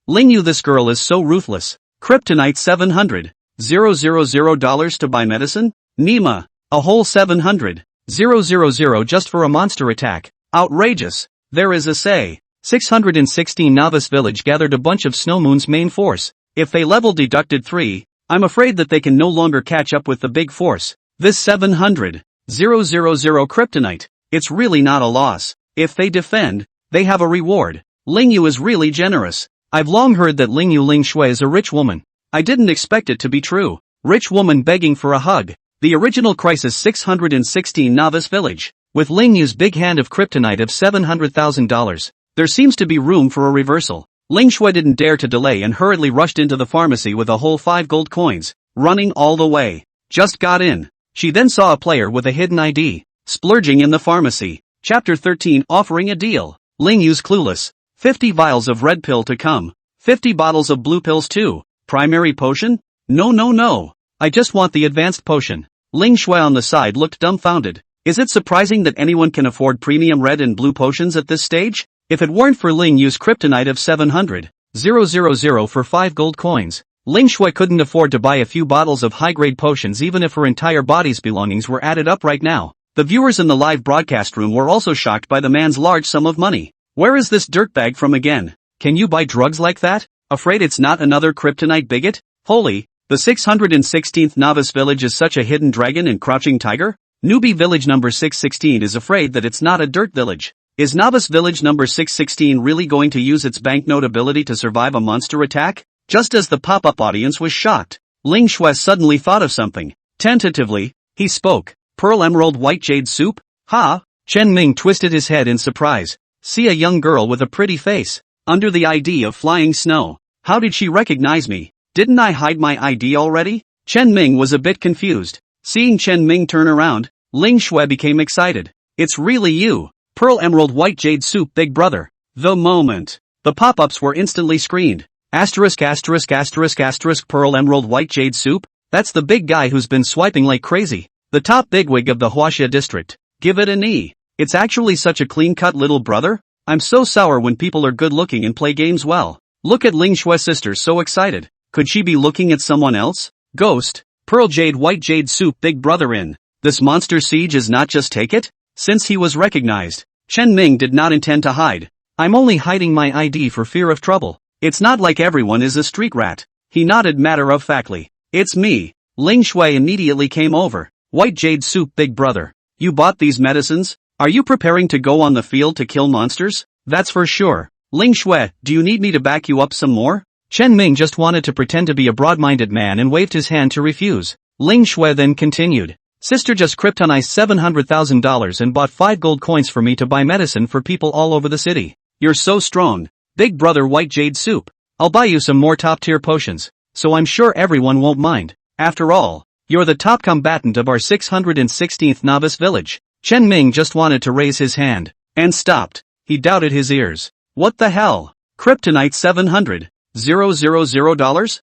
Ling Yu, this girl is so ruthless. Kryptonite $700,000 to buy medicine? Nima, a whole $700,000 just for a monster attack. Outrageous. There is a say. 616 Novice Village gathered a bunch of Snow Moon's main force. If they level deducted 3, I'm afraid that they can no longer catch up with the big force. This $700,000 kryptonite, it's really not a loss. If they defend, they have a reward. Ling Yu is really generous. I've long heard that Ling Yu Ling Shui is a rich woman. I didn't expect it to be true. Rich woman begging for a hug. The original Crisis 616 Novice Village. With Ling Yu's big hand of kryptonite of $700,000, there seems to be room for a reversal. Ling Shui didn't dare to delay and hurriedly rushed into the pharmacy with a whole 5 gold coins, running all the way. Just got in. She then saw a player with a hidden ID, splurging in the pharmacy. Chapter 13 offering a deal. Ling Yu's clueless. 50 vials of red pill to come. 50 bottles of blue pills too. Primary potion? No. I just want the advanced potion. Ling Shui on the side looked dumbfounded. Is it surprising that anyone can afford premium red and blue potions at this stage? If it weren't for Ling Yu's kryptonite of 700,000 for 5 gold coins, Ling Shui couldn't afford to buy a few bottles of high-grade potions even if her entire body's belongings were added up right now. The viewers in the live broadcast room were also shocked by the man's large sum of money. Where is this dirtbag from again? Can you buy drugs like that? Afraid it's not another kryptonite bigot? Holy, the 616th novice village is such a hidden dragon and crouching tiger? Newbie village number 616 is afraid that it's not a dirt village. Is novice village number 616 really going to use its banknote ability to survive a monster attack? Just as the pop-up audience was shocked, Ling Shui suddenly thought of something. Tentatively, he spoke. Pearl Emerald White Jade Soup? Ha! Chen Ming twisted his head in surprise. See a young girl with a pretty face, under the ID of Flying Snow. How did she recognize me? Didn't I hide my ID already? Chen Ming was a bit confused. Seeing Chen Ming turn around, Ling Shui became excited. It's really you, Pearl Emerald White Jade Soup big brother. The moment. The pop-ups were instantly screened. Pearl Emerald White Jade Soup? That's the big guy who's been swiping like crazy. The top bigwig of the Huaxia district. Give it a knee. It's actually such a clean-cut little brother. I'm so sour when people are good-looking and play games well. Look at Ling Shui's sister so excited. Could she be looking at someone else? Ghost. Pearl Jade White Jade Soup big brother in. This monster siege is not just take it? Since he was recognized, Chen Ming did not intend to hide. I'm only hiding my ID for fear of trouble. It's not like everyone is a street rat. He nodded matter-of-factly. It's me. Ling Shui immediately came over. White Jade Soup big brother. You bought these medicines? Are you preparing to go on the field to kill monsters? That's for sure. Ling Shui, do you need me to back you up some more? Chen Ming just wanted to pretend to be a broad-minded man and waved his hand to refuse. Ling Shui then continued. Sister just kryptonized $700,000 and bought 5 gold coins for me to buy medicine for people all over the city. You're so strong. Big brother White Jade Soup. I'll buy you some more top-tier potions, so I'm sure everyone won't mind. After all, you're the top combatant of our 616th novice village. Chen Ming just wanted to raise his hand, and stopped. He doubted his ears. What the hell? Kryptonite $700,000?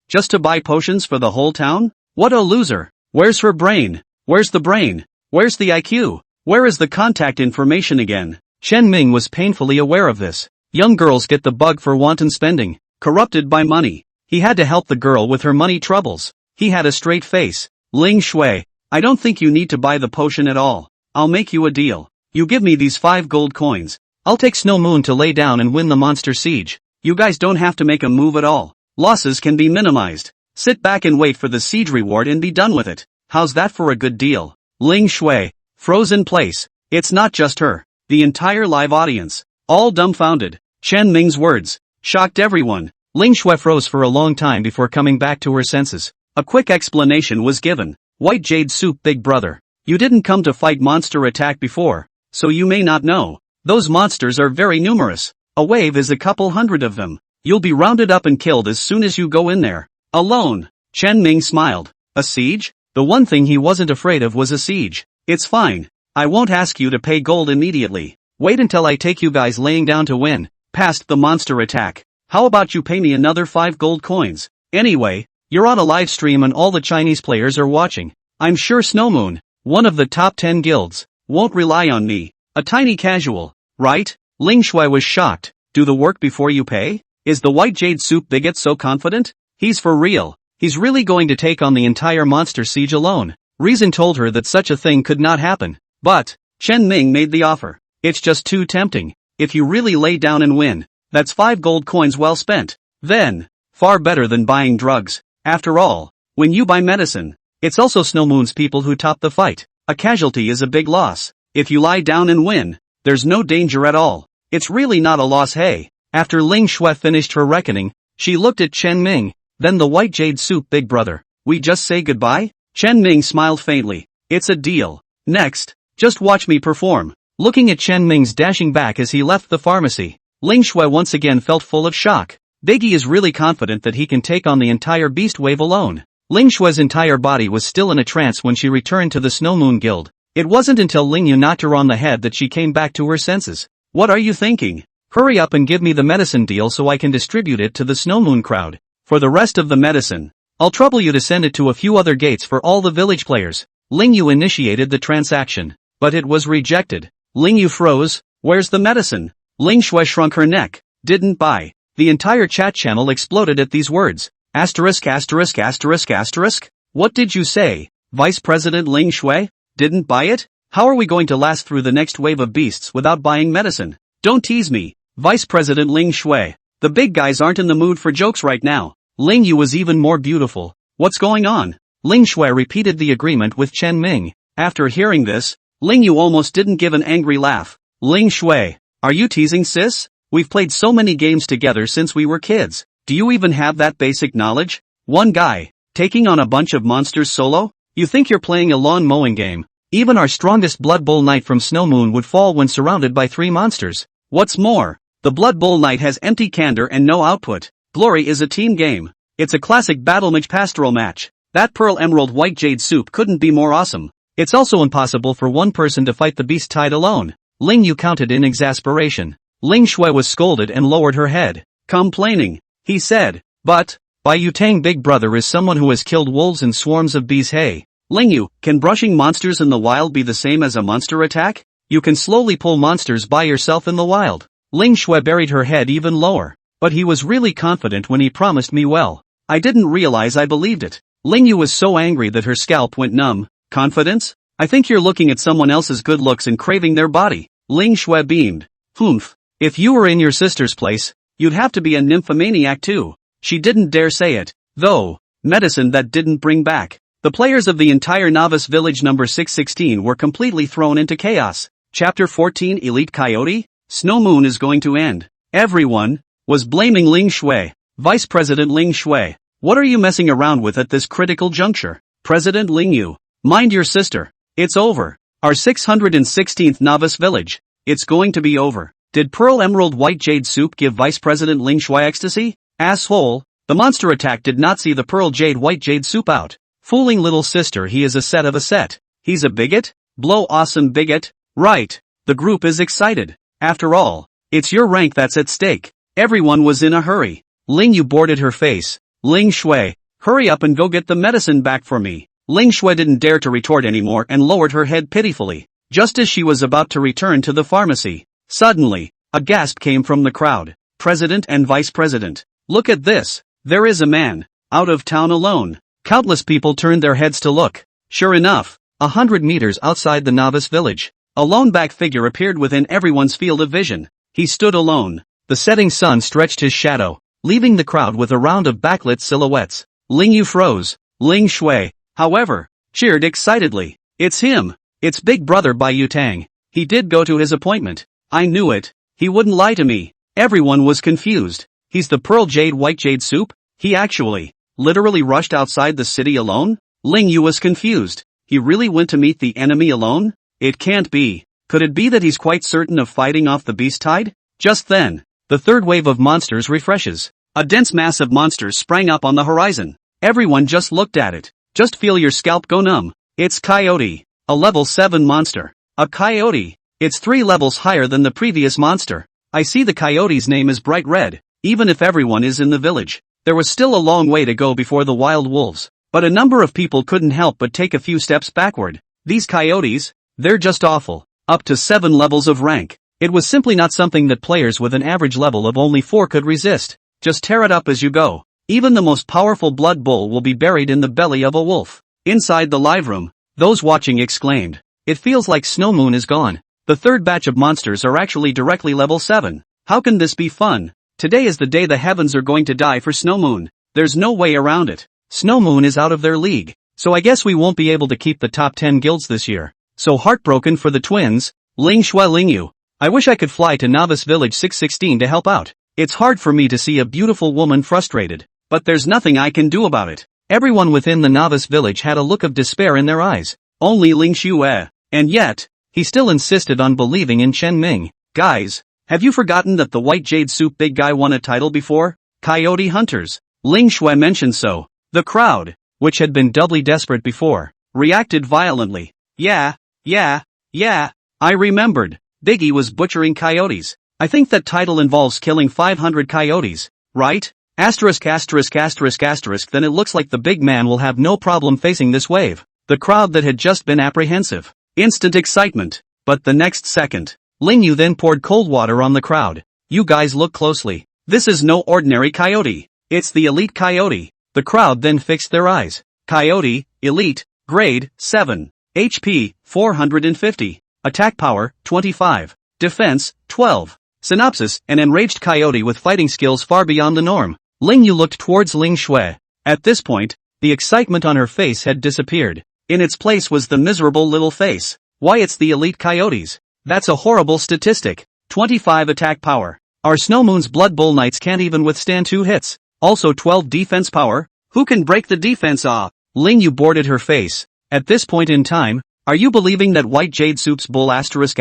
Just to buy potions for the whole town? What a loser. Where's her brain? Where's the brain? Where's the IQ? Where is the contact information again? Chen Ming was painfully aware of this. Young girls get the bug for wanton spending, corrupted by money. He had to help the girl with her money troubles. He had a straight face. Ling Shui, I don't think you need to buy the potion at all. I'll make you a deal. You give me these 5 gold coins. I'll take Snow Moon to lay down and win the monster siege. You guys don't have to make a move at all. Losses can be minimized. Sit back and wait for the siege reward and be done with it. How's that for a good deal? Ling Shui, froze in place. It's not just her. The entire live audience, all dumbfounded. Chen Ming's words shocked everyone. Ling Shui froze for a long time before coming back to her senses. A quick explanation was given. White Jade Soup big brother. You didn't come to fight monster attack before, so you may not know. Those monsters are very numerous. A wave is a couple hundred of them. You'll be rounded up and killed as soon as you go in there. Alone. Chen Ming smiled. A siege? The one thing he wasn't afraid of was a siege. It's fine. I won't ask you to pay gold immediately. Wait until I take you guys laying down to win, past the monster attack. How about you pay me another 5 gold coins? Anyway, you're on a live stream and all the Chinese players are watching. I'm sure Snow Moon, one of the top 10 guilds, won't rely on me. A tiny casual, right? Ling Shui was shocked. Do the work before you pay? Is the White Jade Soup bigot so confident? He's for real. He's really going to take on the entire monster siege alone. Reason told her that such a thing could not happen. But Chen Ming made the offer. It's just too tempting. If you really lay down and win, that's 5 gold coins well spent. Then, far better than buying drugs. After all, when you buy medicine, it's also Snow Moon's people who top the fight. A casualty is a big loss. If you lie down and win, there's no danger at all. It's really not a loss, hey. After Ling Shui finished her reckoning, she looked at Chen Ming, then the White Jade Soup big brother. We just say goodbye? Chen Ming smiled faintly. It's a deal. Next, Just watch me perform. Looking at Chen Ming's dashing back as he left the pharmacy, Ling Shui once again felt full of shock. Biggie is really confident that he can take on the entire beast wave alone. Ling Shui's entire body was still in a trance when she returned to the Snow Moon Guild. It wasn't until Ling Yu knocked her on the head that she came back to her senses. What are you thinking? Hurry up and give me the medicine deal so I can distribute it to the Snow Moon crowd. For the rest of the medicine, I'll trouble you to send it to a few other gates for all the village players. Ling Yu initiated the transaction, but it was rejected. Ling Yu froze. Where's the medicine? Ling Shui shrunk her neck. Didn't buy. The entire chat channel exploded at these words. Asterisk asterisk asterisk asterisk? What did you say? Vice President Ling Shui? Didn't buy it? How are we going to last through the next wave of beasts without buying medicine? Don't tease me. Vice President Ling Shui. The big guys aren't in the mood for jokes right now. Ling Yu was even more beautiful. What's going on? Ling Shui repeated the agreement with Chen Ming. After hearing this, Ling Yu almost didn't give an angry laugh. Ling Shui, are you teasing sis? We've played so many games together since we were kids. Do you even have that basic knowledge? One guy, taking on a bunch of monsters solo? You think you're playing a lawn mowing game? Even our strongest Blood Bowl Knight from Snow Moon would fall when surrounded by 3 monsters. What's more, the Blood Bowl Knight has empty candor and no output. Glory is a team game. It's a classic battle mage pastoral match. That Pearl Emerald White Jade soup couldn't be more awesome. It's also impossible for one person to fight the beast tide alone. Ling Yu counted in exasperation. Ling Shui was scolded and lowered her head. Complaining, he said, but, Bai Yutang big brother is someone who has killed wolves and swarms of bees. Hey, Ling Yu, can brushing monsters in the wild be the same as a monster attack? You can slowly pull monsters by yourself in the wild. Ling Shui buried her head even lower. But he was really confident when he promised me well. I didn't realize I believed it. Ling Yu was so angry that her scalp went numb. Confidence? I think you're looking at someone else's good looks and craving their body. Ling Shui beamed. Humph. If you were in your sister's place, you'd have to be a nymphomaniac too. She didn't dare say it, though. Medicine that didn't bring back. The players of the entire novice village number 616 were completely thrown into chaos. Chapter 14 Elite Coyote? Snow Moon is going to end. Everyone was blaming Ling Shui. Vice President Ling Shui, what are you messing around with at this critical juncture? President Ling Yu, mind your sister. It's over. Our 616th novice village. It's going to be over. Did Pearl Emerald White Jade Soup give Vice President Ling Shui ecstasy? Asshole. The monster attack did not see the Pearl Jade White Jade Soup out. Fooling little sister, he is a set of a set. He's a bigot? Blow awesome bigot. Right. The group is excited. After all, it's your rank that's at stake. Everyone was in a hurry. Ling Yu boarded her face. Ling Shui, hurry up and go get the medicine back for me. Ling Shui didn't dare to retort anymore and lowered her head pitifully. Just as she was about to return to the pharmacy, suddenly, a gasp came from the crowd. President and Vice President. Look at this. There is a man. Out of town alone. Countless people turned their heads to look. Sure enough, 100 meters outside the novice village, a lone back figure appeared within everyone's field of vision. He stood alone. The setting sun stretched his shadow, leaving the crowd with a round of backlit silhouettes. Ling Yu froze. Ling Shui, however, cheered excitedly. It's him. It's Big Brother Bai Yutang. He did go to his appointment. I knew it. He wouldn't lie to me. Everyone was confused. He's the Pearl Jade White Jade Soup? He actually, literally rushed outside the city alone? Ling Yu was confused. He really went to meet the enemy alone? It can't be. Could it be that he's quite certain of fighting off the beast tide? Just then, the third wave of monsters refreshes. A dense mass of monsters sprang up on the horizon. Everyone just looked at it. Just feel your scalp go numb. It's Coyote. A level 7 monster. A coyote. It's 3 levels higher than the previous monster. I see the coyote's name is bright red. Even if everyone is in the village, there was still a long way to go before the wild wolves. But a number of people couldn't help but take a few steps backward. These coyotes, they're just awful. Up to 7 levels of rank. It was simply not something that players with an average level of only 4 could resist. Just tear it up as you go. Even the most powerful blood bowl will be buried in the belly of a wolf. Inside the live room, those watching exclaimed. It feels like Snow Moon is gone. The third batch of monsters are actually directly level 7. How can this be fun? Today is the day the heavens are going to die for Snow Moon. There's no way around it. Snow Moon is out of their league. So I guess we won't be able to keep the top 10 guilds this year. So heartbroken for the twins. Ling Shui Ling Yu. I wish I could fly to Novice Village 616 to help out. It's hard for me to see a beautiful woman frustrated. But there's nothing I can do about it. Everyone within the Novice Village had a look of despair in their eyes. Only Ling Shui. And yet, he still insisted on believing in Chen Ming. Guys, have you forgotten that the White Jade Soup big guy won a title before? Coyote Hunters. Ling Shui mentioned so. The crowd, which had been doubly desperate before, reacted violently. Yeah, I remembered. Biggie was butchering coyotes. I think that title involves killing 500 coyotes, right? Asterisk. Then it looks like the big man will have no problem facing this wave. The crowd that had just been apprehensive. Instant excitement. But the next second, Ling Yu then poured cold water on the crowd. You guys look closely. This is no ordinary coyote. It's the elite coyote. The crowd then fixed their eyes. Coyote, elite, grade, 7. HP, 450. Attack power, 25. Defense, 12. Synopsis, an enraged coyote with fighting skills far beyond the norm. Ling Yu looked towards Ling Shui. At this point, the excitement on her face had disappeared. In its place was the miserable little face. Why, it's the elite coyotes. That's a horrible statistic. 25 attack power. Our Snow Moon's Blood Bull Knights can't even withstand 2 hits. Also 12 defense power. Who can break the defense off? Ling Yu boarded her face. At this point in time, are you believing that White Jade Soup's bull asterisk?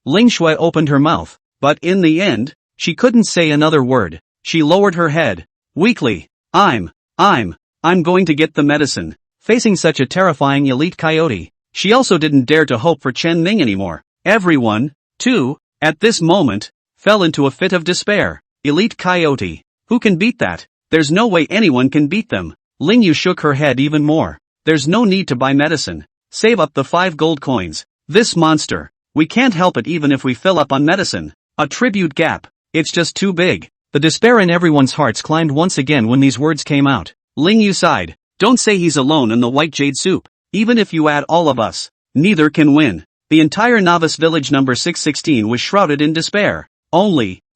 Ling Shui opened her mouth, but in the end, she couldn't say another word. She lowered her head. Weakly. I'm going to get the medicine. Facing such a terrifying elite coyote, she also didn't dare to hope for Chen Ming anymore. Everyone, too, at this moment, fell into a fit of despair. Elite coyote. Who can beat that? There's no way anyone can beat them. Ling Yu shook her head even more. There's no need to buy medicine. Save up the 5 gold coins. This monster. We can't help it even if we fill up on medicine. A tribute gap. It's just too big. The despair in everyone's hearts climbed once again when these words came out. Ling Yu sighed. Don't say he's alone in the White Jade Soup. Even if you add all of us, neither can win. The entire novice village number 616 was shrouded in despair.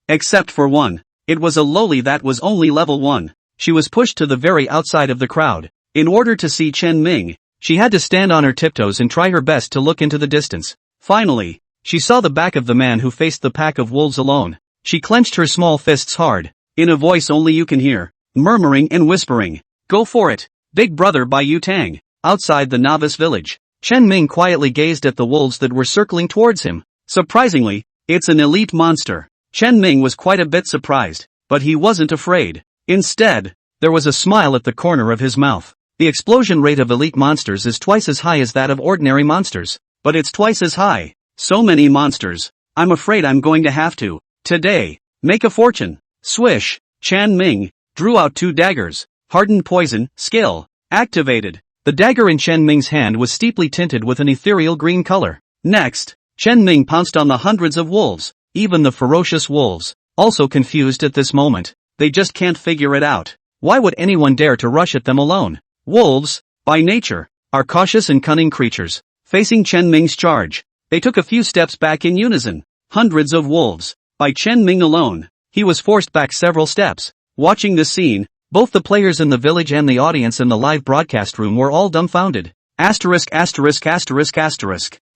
Except for one. It was a lowly that was only level 1. She was pushed to the very outside of the crowd. In order to see Chen Ming, she had to stand on her tiptoes and try her best to look into the distance. Finally, she saw the back of the man who faced the pack of wolves alone. She clenched her small fists hard, in a voice only you can hear, murmuring and whispering. Go for it, big brother by Yu Tang. Outside the novice village, Chen Ming quietly gazed at the wolves that were circling towards him. Surprisingly, it's an elite monster. Chen Ming was quite a bit surprised, but he wasn't afraid. Instead, there was a smile at the corner of his mouth. The explosion rate of elite monsters is twice as high as that of ordinary monsters, but it's twice as high. So many monsters. I'm afraid I'm going to have to, today, make a fortune. Swish. Chen Ming drew out 2 daggers. Hardened poison, skill, activated. The dagger in Chen Ming's hand was steeply tinted with an ethereal green color. Next, Chen Ming pounced on the hundreds of wolves, even the ferocious wolves, also confused at this moment. They just can't figure it out. Why would anyone dare to rush at them alone? Wolves, by nature, are cautious and cunning creatures. Facing Chen Ming's charge, they took a few steps back in unison. Hundreds of wolves. By Chen Ming alone, he was forced back several steps. Watching this scene, both the players in the village and the audience in the live broadcast room were all dumbfounded. Asterisk.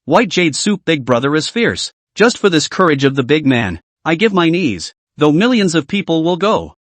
White Jade Soup big brother is fierce. Just for this courage of the big man, I give my knees, though millions of people will go.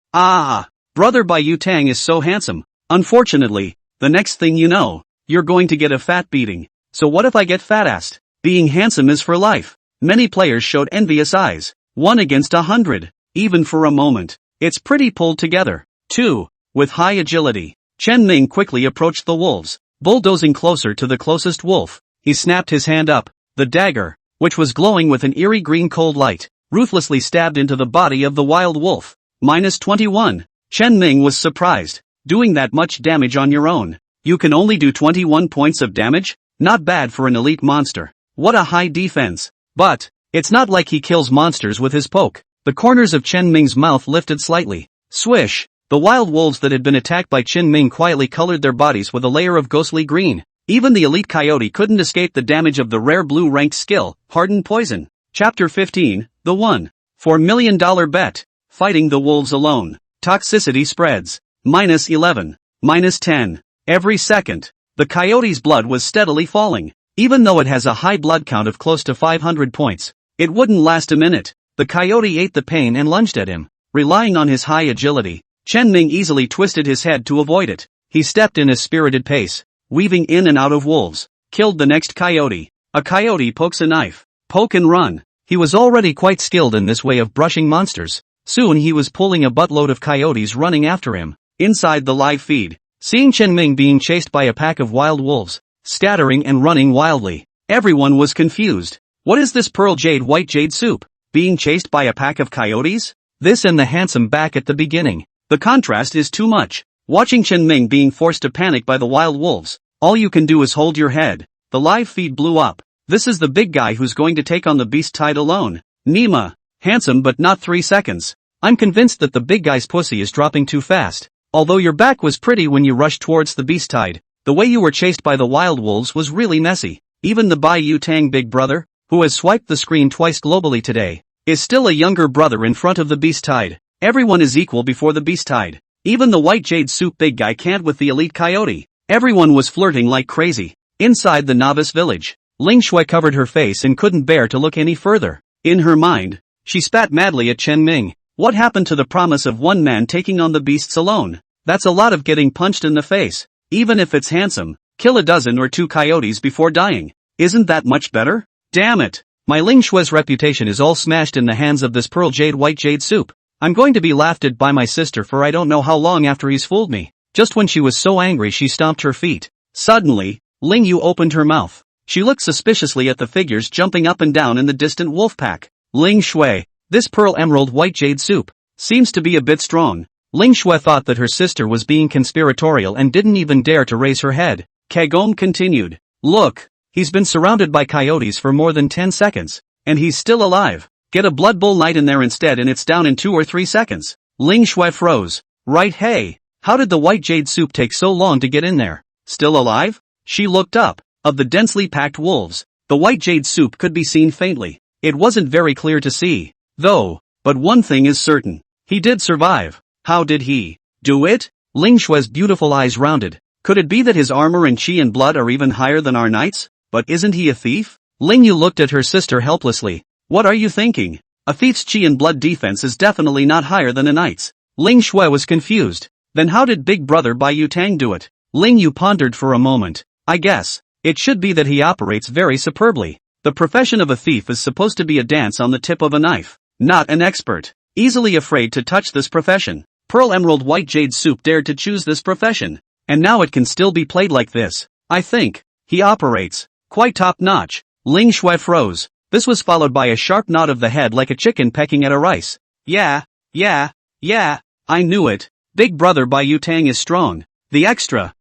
Brother by Yu Tang is so handsome. Unfortunately, the next thing you know, you're going to get a fat beating. So what if I get fat-assed? Being handsome is for life. Many players showed envious eyes. 1 against 100. Even for a moment, it's pretty pulled together. 2. With high agility, Chen Ming quickly approached the wolves, bulldozing closer to the closest wolf. He snapped his hand up. The dagger, which was glowing with an eerie green cold light, ruthlessly stabbed into the body of the wild wolf. -21. Chen Ming was surprised. Doing that much damage on your own. You can only do 21 points of damage? Not bad for an elite monster. What a high defense. But, it's not like he kills monsters with his poke. The corners of Chen Ming's mouth lifted slightly. Swish. The wild wolves that had been attacked by Chen Ming quietly colored their bodies with a layer of ghostly green. Even the elite coyote couldn't escape the damage of the rare blue ranked skill, Hardened Poison. Chapter 15, The $1.4 million bet. Fighting the wolves alone. Toxicity spreads. -11. -10. Every second. The coyote's blood was steadily falling. Even though it has a high blood count of close to 500 points, it wouldn't last a minute. The coyote ate the pain and lunged at him. Relying on his high agility, Chen Ming easily twisted his head to avoid it. He stepped in a spirited pace, weaving in and out of wolves. Killed the next coyote. A coyote pokes a knife. Poke and run. He was already quite skilled in this way of brushing monsters. Soon he was pulling a buttload of coyotes running after him. Inside the live feed, seeing Chen Ming being chased by a pack of wild wolves, scattering and running wildly, everyone was confused. What is this pearl jade white jade soup? Being chased by a pack of coyotes? This and the handsome back at the beginning. The contrast is too much. Watching Chen Ming being forced to panic by the wild wolves, all you can do is hold your head. The live feed blew up. This is the big guy who's going to take on the beast tide alone. Nima. Handsome but not 3 seconds. I'm convinced that the big guy's pussy is dropping too fast. Although your back was pretty when you rushed towards the beast tide, the way you were chased by the wild wolves was really messy. Even the Bai Yu Tang big brother, who has swiped the screen twice globally today, is still a younger brother in front of the beast tide. Everyone is equal before the beast tide. Even the white jade soup big guy can't with the elite coyote. Everyone was flirting like crazy. Inside the novice village, Ling Shui covered her face and couldn't bear to look any further. In her mind, she spat madly at Chen Ming. What happened to the promise of one man taking on the beasts alone? That's a lot of getting punched in the face. Even if it's handsome, kill a dozen or 2 coyotes before dying. Isn't that much better? Damn it. My Ling Shui's reputation is all smashed in the hands of this pearl jade white jade soup. I'm going to be laughed at by my sister for I don't know how long after he's fooled me. Just when she was so angry she stomped her feet. Suddenly, Ling Yu opened her mouth. She looked suspiciously at the figures jumping up and down in the distant wolf pack. Ling Shui, this pearl emerald white jade soup seems to be a bit strong. Ling Shui thought that her sister was being conspiratorial and didn't even dare to raise her head. Kagome continued. Look, he's been surrounded by coyotes for more than 10 seconds, and he's still alive. Get a Blood Bowl Knight in there instead and it's down in 2 or 3 seconds. Ling Shui froze. Right, hey, how did the white jade soup take so long to get in there? Still alive? She looked up. Of the densely packed wolves, the white jade soup could be seen faintly. It wasn't very clear to see, though, but one thing is certain. He did survive. How did he do it? Ling Shui's beautiful eyes rounded. Could it be that his armor and chi and blood are even higher than our knights? But isn't he a thief? Ling Yu looked at her sister helplessly. What are you thinking? A thief's chi and blood defense is definitely not higher than a knight's. Ling Shui was confused. Then how did big brother Bai Yu Tang do it? Ling Yu pondered for a moment. I guess it should be that he operates very superbly. The profession of a thief is supposed to be a dance on the tip of a knife, not an expert. Easily afraid to touch this profession. Pearl Emerald White Jade Soup dared to choose this profession. And now it can still be played like this. I think he operates quite top-notch. Ling Shui froze. This was followed by a sharp nod of the head like a chicken pecking at a rice. Yeah, I knew it. Big brother Bai Yu Tang is strong. The extra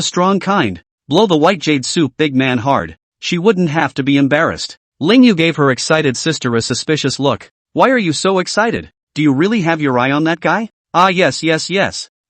strong kind. Blow the white jade soup big man hard. She wouldn't have to be embarrassed. Ling Yu gave her excited sister a suspicious look. Why are you so excited? Do you really have your eye on that guy? Ah yes.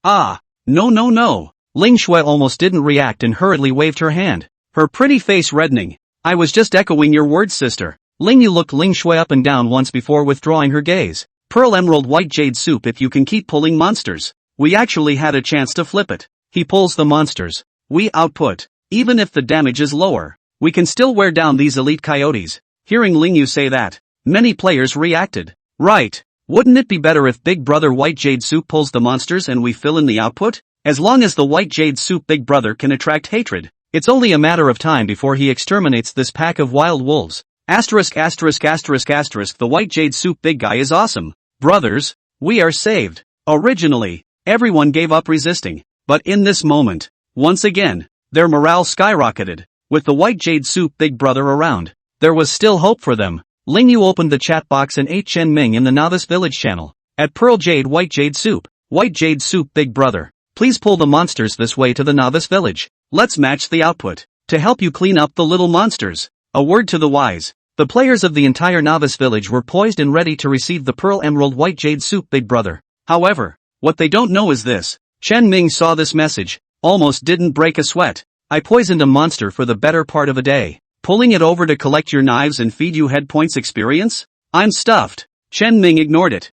Ah, no. Ling Shui almost didn't react and hurriedly waved her hand. Her pretty face reddening. I was just echoing your words, sister. Ling Yu looked Ling Shui up and down once before withdrawing her gaze. Pearl Emerald White Jade Soup if you can keep pulling monsters. We actually had a chance to flip it. He pulls the monsters. We output. Even if the damage is lower, we can still wear down these elite coyotes. Hearing Ling Yu say that, many players reacted. Right. Wouldn't it be better if Big Brother White Jade Soup pulls the monsters and we fill in the output? As long as the White Jade Soup Big Brother can attract hatred, it's only a matter of time before he exterminates this pack of wild wolves. The White Jade Soup Big Guy is awesome. Brothers, we are saved. Originally, everyone gave up resisting. But in this moment, once again, their morale skyrocketed. With the White Jade Soup Big Brother around, there was still hope for them. Ling Yu opened the chat box and ate Chen Ming in the Novice Village channel. At Pearl Jade White Jade Soup, White Jade Soup Big Brother, please pull the monsters this way to the Novice Village. Let's match the output. To help you clean up the little monsters. A word to the wise. The players of the entire Novice Village were poised and ready to receive the Pearl Emerald White Jade Soup Big Brother. However, what they don't know is this. Chen Ming saw this message, almost didn't break a sweat. I poisoned a monster for the better part of a day. Pulling it over to collect your knives and feed you head points experience? I'm stuffed. Chen Ming ignored it.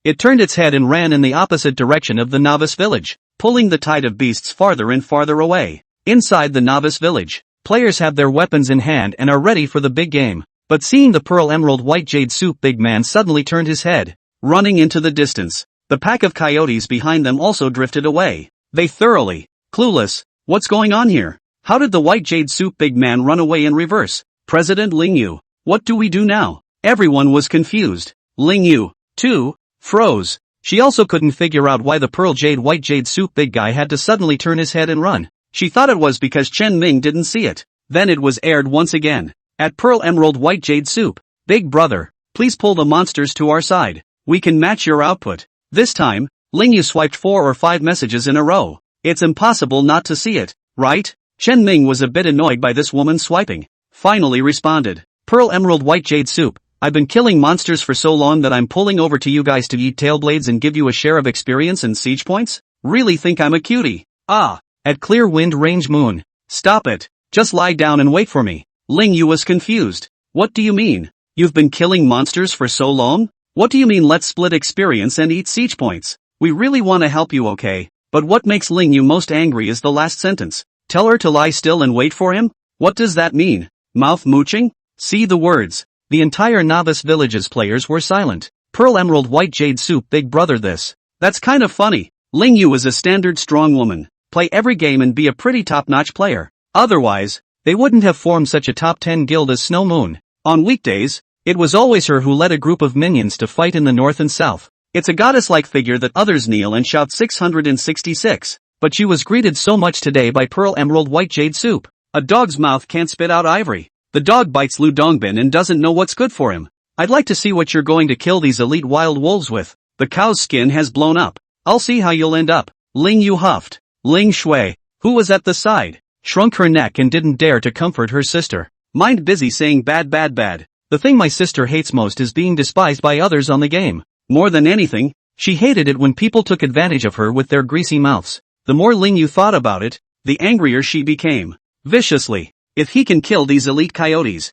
It turned its head and ran in the opposite direction of the Novice Village, pulling the tide of beasts farther and farther away. Inside the Novice Village, players have their weapons in hand and are ready for the big game. But seeing the Pearl Emerald White Jade Soup Big Man suddenly turned his head, running into the distance. The pack of coyotes behind them also drifted away. They thoroughly clueless. What's going on here? How did the White Jade Soup Big Man run away in reverse? President Ling Yu, what do we do now? Everyone was confused. Ling Yu, too, froze. She also couldn't figure out why the Pearl Jade White Jade Soup big guy had to suddenly turn his head and run. She thought it was because Chen Ming didn't see it. Then it was aired once again. At Pearl Emerald White Jade Soup. Big brother, please pull the monsters to our side. We can match your output. This time, Ling Yu swiped 4 or 5 messages in a row. It's impossible not to see it, right? Chen Ming was a bit annoyed by this woman swiping. Finally responded. Pearl Emerald White Jade Soup. I've been killing monsters for so long that I'm pulling over to you guys to eat tailblades and give you a share of experience and siege points? Really think I'm a cutie? Ah, at Clear Wind Range Moon. Stop it. Just lie down and wait for me. Ling Yu was confused. What do you mean? You've been killing monsters for so long? What do you mean let's split experience and eat siege points? We really want to help you, okay? But what makes Ling Yu most angry is the last sentence. Tell her to lie still and wait for him? What does that mean? Mouth mooching? See the words. The entire Novice Village's players were silent. Pearl Emerald White Jade Soup big brother this. That's kind of funny. Ling Yu is a standard strong woman. Play every game and be a pretty top-notch player. Otherwise, they wouldn't have formed such a top 10 guild as Snow Moon. On weekdays, it was always her who led a group of minions to fight in the north and south. It's a goddess-like figure that others kneel and shout 666. But she was greeted so much today by Pearl Emerald White Jade Soup. A dog's mouth can't spit out ivory. The dog bites Lu Dongbin and doesn't know what's good for him. I'd like to see what you're going to kill these elite wild wolves with. The cow's skin has blown up. I'll see how you'll end up. Ling Yu huffed. Ling Shui, who was at the side, shrunk her neck and didn't dare to comfort her sister. Mind busy saying bad. The thing my sister hates most is being despised by others on the game. More than anything, she hated it when people took advantage of her with their greasy mouths. The more Ling Yu thought about it, the angrier she became. Viciously. If he can kill these elite coyotes,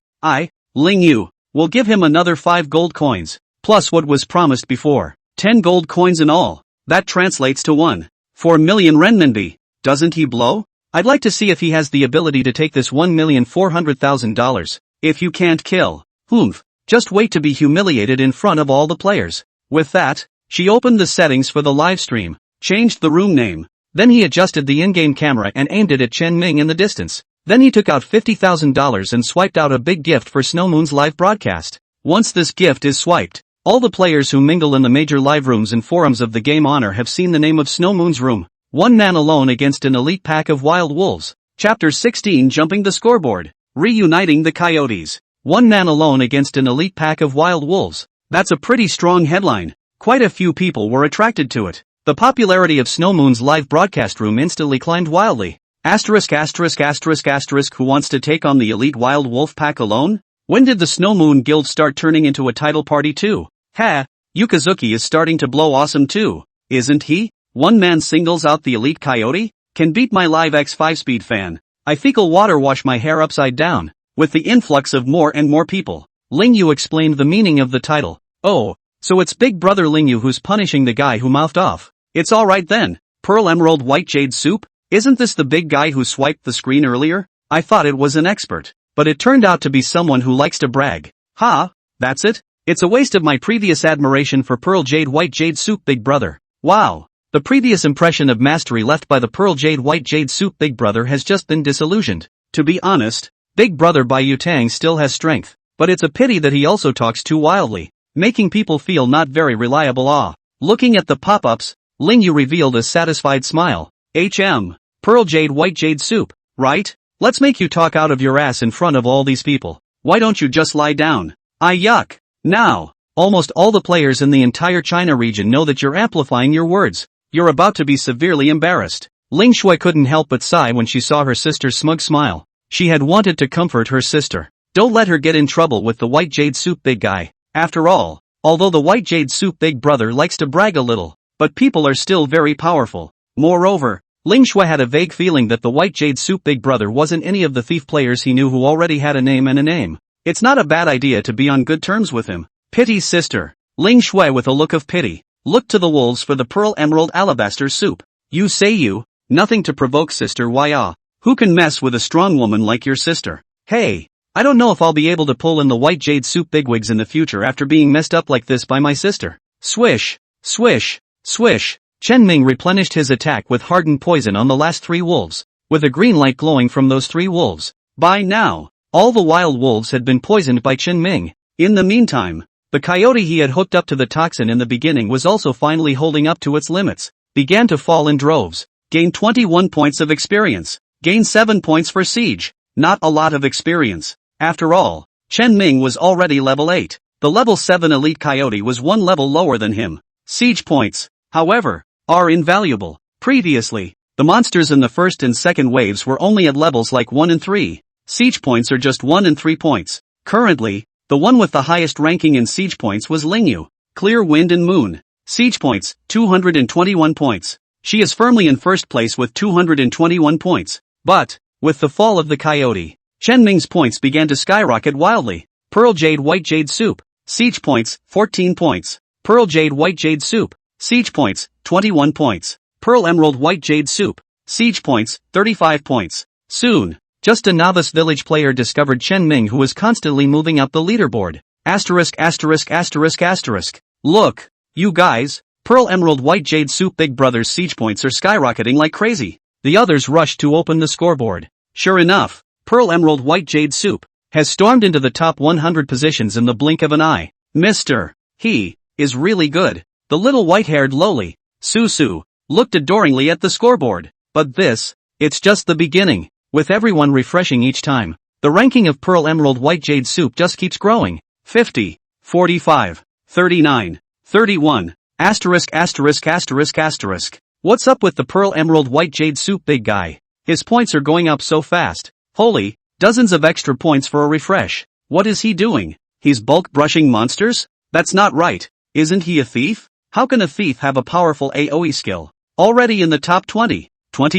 Ling Yu, will give him another 5 gold coins, plus what was promised before. 10 gold coins in all. That translates to 1.4 million renminbi. Doesn't he blow? I'd like to see if he has the ability to take this $1,400,000. If you can't kill, just wait to be humiliated in front of all the players. With that, she opened the settings for the live stream, changed the room name. Then he adjusted the in-game camera and aimed it at Chen Ming in the distance. Then he took out $50,000 and swiped out a big gift for Snow Moon's live broadcast. Once this gift is swiped, all the players who mingle in the major live rooms and forums of the game honor have seen the name of Snow Moon's room. One man alone against an elite pack of wild wolves. Chapter 16 Jumping the Scoreboard. Reuniting the Coyotes. One man alone against an elite pack of wild wolves. That's a pretty strong headline. Quite a few people were attracted to it. The popularity of Snow Moon's live broadcast room instantly climbed wildly. ********, who wants to take on the elite wild wolf pack alone? When did the Snow Moon Guild start turning into a title party too? Yukazuki is starting to blow awesome too, isn't he? One man singles out the elite coyote? Can beat my live X5 speed fan. I fecal water wash my hair upside down. With the influx of more and more people, Ling Yu explained the meaning of the title. Oh, so it's Big Brother Ling Yu who's punishing the guy who mouthed off. It's alright then. Pearl Emerald White Jade Soup? Isn't this the big guy who swiped the screen earlier? I thought it was an expert, but it turned out to be someone who likes to brag. That's it? It's a waste of my previous admiration for Pearl Jade White Jade Soup Big Brother. Wow. The previous impression of mastery left by the Pearl Jade White Jade Soup Big Brother has just been disillusioned. To be honest, Big Brother by Yutang still has strength, but it's a pity that he also talks too wildly, making people feel not very reliable. Looking at the pop-ups, Ling Yu revealed a satisfied smile. Pearl Jade White Jade Soup, right? Let's make you talk out of your ass in front of all these people. Why don't you just lie down? Yuck. Now, almost all the players in the entire China region know that you're amplifying your words. You're about to be severely embarrassed. Ling Shui couldn't help but sigh when she saw her sister's smug smile. She had wanted to comfort her sister. Don't let her get in trouble with the White Jade Soup big guy. After all, although the White Jade Soup big brother likes to brag a little, but people are still very powerful. Moreover, Ling Shui had a vague feeling that the White Jade Soup big brother wasn't any of the thief players he knew who already had a name and a name. It's not a bad idea to be on good terms with him. Pity's sister. Ling Shui with a look of pity looked to the wolves for the Pearl Emerald Alabaster Soup. You say you? Nothing to provoke sister, why who can mess with a strong woman like your sister? Hey, I don't know if I'll be able to pull in the White Jade Soup bigwigs in the future after being messed up like this by my sister. Swish, swish, swish. Chen Ming replenished his attack with hardened poison on the last 3 wolves, with a green light glowing from those 3 wolves. By now, All the wild wolves had been poisoned by Chen Ming. In the meantime, the coyote he had hooked up to the toxin in the beginning was also finally holding up to its limits, began to fall in droves, gain 21 points of experience, gain 7 points for siege, not a lot of experience. After all, Chen Ming was already level 8, the level 7 elite coyote was one level lower than him. Siege points, however, are invaluable. Previously, the monsters in the first and second waves were only at levels like 1 and 3. Siege points are just 1 and 3 points. Currently, the one with the highest ranking in siege points was Lingyu. Clear Wind and Moon. Siege points, 221 points. She is firmly in first place with 221 points. But, with the fall of the coyote, Chen Ming's points began to skyrocket wildly. Pearl Jade White Jade Soup. Siege points, 14 points. Pearl Jade White Jade Soup. Siege points, 21 points. Pearl Emerald White Jade Soup. Siege points, 35 points. Soon, just a novice village player discovered Chen Ming, who was constantly moving up the leaderboard. Asterisk asterisk asterisk asterisk. Look, you guys, Pearl Emerald White Jade Soup Big Brother's siege points are skyrocketing like crazy. The others rushed to open the scoreboard. Sure enough, Pearl Emerald White Jade Soup has stormed into the top 100 positions in the blink of an eye. He is really good. The little white-haired lowly Su looked adoringly at the scoreboard. But it's just the beginning. With everyone refreshing each time, the ranking of Pearl Emerald White Jade Soup just keeps growing. 50, 45, 39, 31, asterisk asterisk asterisk asterisk. What's up with the Pearl Emerald White Jade Soup big guy? His points are going up so fast. Holy, dozens of extra points for a refresh. What is he doing? He's bulk brushing monsters? That's not right. Isn't he a thief? How can a thief have a powerful AoE skill? Already in the top 20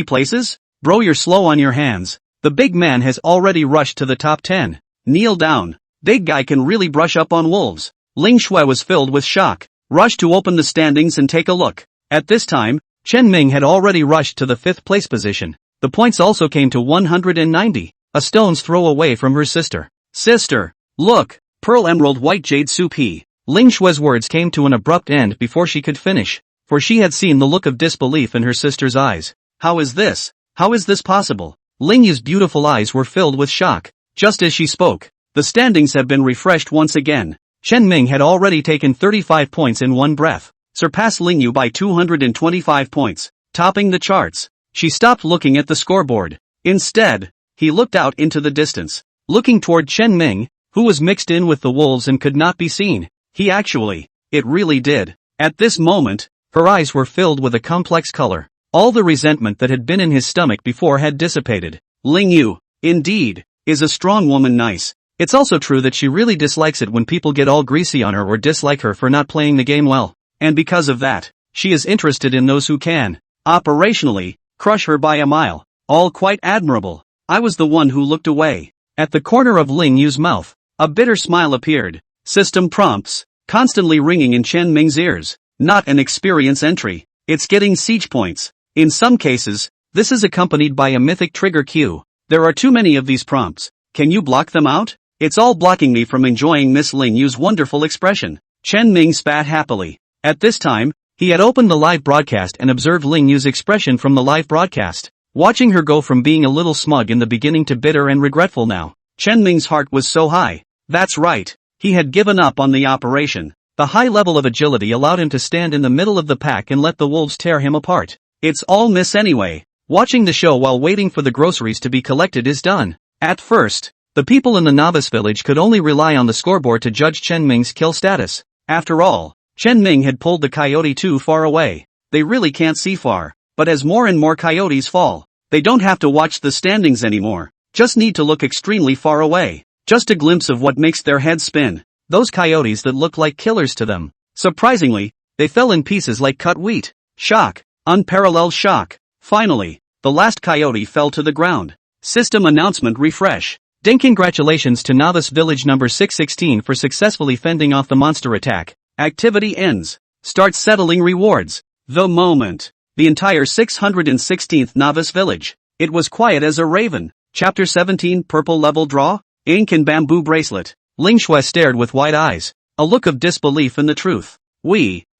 places? Bro, you're slow on your hands. The big man has already rushed to the top 10. Kneel down. Big guy can really brush up on wolves. Ling Shui was filled with shock. Rushed to open the standings and take a look. At this time, Chen Ming had already rushed to the 5th place position. The points also came to 190, a stone's throw away from her sister. Sister, look, Pearl Emerald White Jade Soup. Ling Shui's words came to an abrupt end before she could finish, for she had seen the look of disbelief in her sister's eyes. How is this? How is this possible? Ling Yu's beautiful eyes were filled with shock. Just as she spoke, the standings have been refreshed once again. Chen Ming had already taken 35 points in one breath, surpassed Ling Yu by 225 points, topping the charts. She stopped looking at the scoreboard. Instead, he looked out into the distance, looking toward Chen Ming, who was mixed in with the wolves and could not be seen. It really did. At this moment, her eyes were filled with a complex color. All the resentment that had been in his stomach before had dissipated. Ling Yu, indeed, is a strong woman. Nice. It's also true that she really dislikes it when people get all greasy on her or dislike her for not playing the game well. And because of that, she is interested in those who can, operationally, crush her by a mile. All quite admirable. I was the one who looked away. At the corner of Ling Yu's mouth, a bitter smile appeared. System prompts, constantly ringing in Chen Ming's ears. Not an experience entry. It's getting siege points. In some cases, this is accompanied by a mythic trigger cue. There are too many of these prompts. Can you block them out? It's all blocking me from enjoying Miss Ling Yu's wonderful expression. Chen Ming spat happily. At this time, he had opened the live broadcast and observed Ling Yu's expression from the live broadcast. Watching her go from being a little smug in the beginning to bitter and regretful now, Chen Ming's heart was so high. That's right. He had given up on the operation. The high level of agility allowed him to stand in the middle of the pack and let the wolves tear him apart. It's all miss anyway. Watching the show while waiting for the groceries to be collected is done. At first, the people in the novice village could only rely on the scoreboard to judge Chen Ming's kill status. After all, Chen Ming had pulled the coyote too far away. They really can't see far. But as more and more coyotes fall, they don't have to watch the standings anymore. Just need to look extremely far away. Just a glimpse of what makes their heads spin. Those coyotes that look like killers to them. Surprisingly, they fell in pieces like cut wheat. Shock. Unparalleled shock. Finally, the last coyote fell to the ground. System announcement refresh. Ding, congratulations to Novice Village number 616 for successfully fending off the monster attack. Activity ends. Start settling rewards. The moment. The entire 616th Novice Village. It was quiet as a raven. Chapter 17 Purple Level Draw? Ink and Bamboo Bracelet. Ling Shui stared with wide eyes. A look of disbelief in the truth.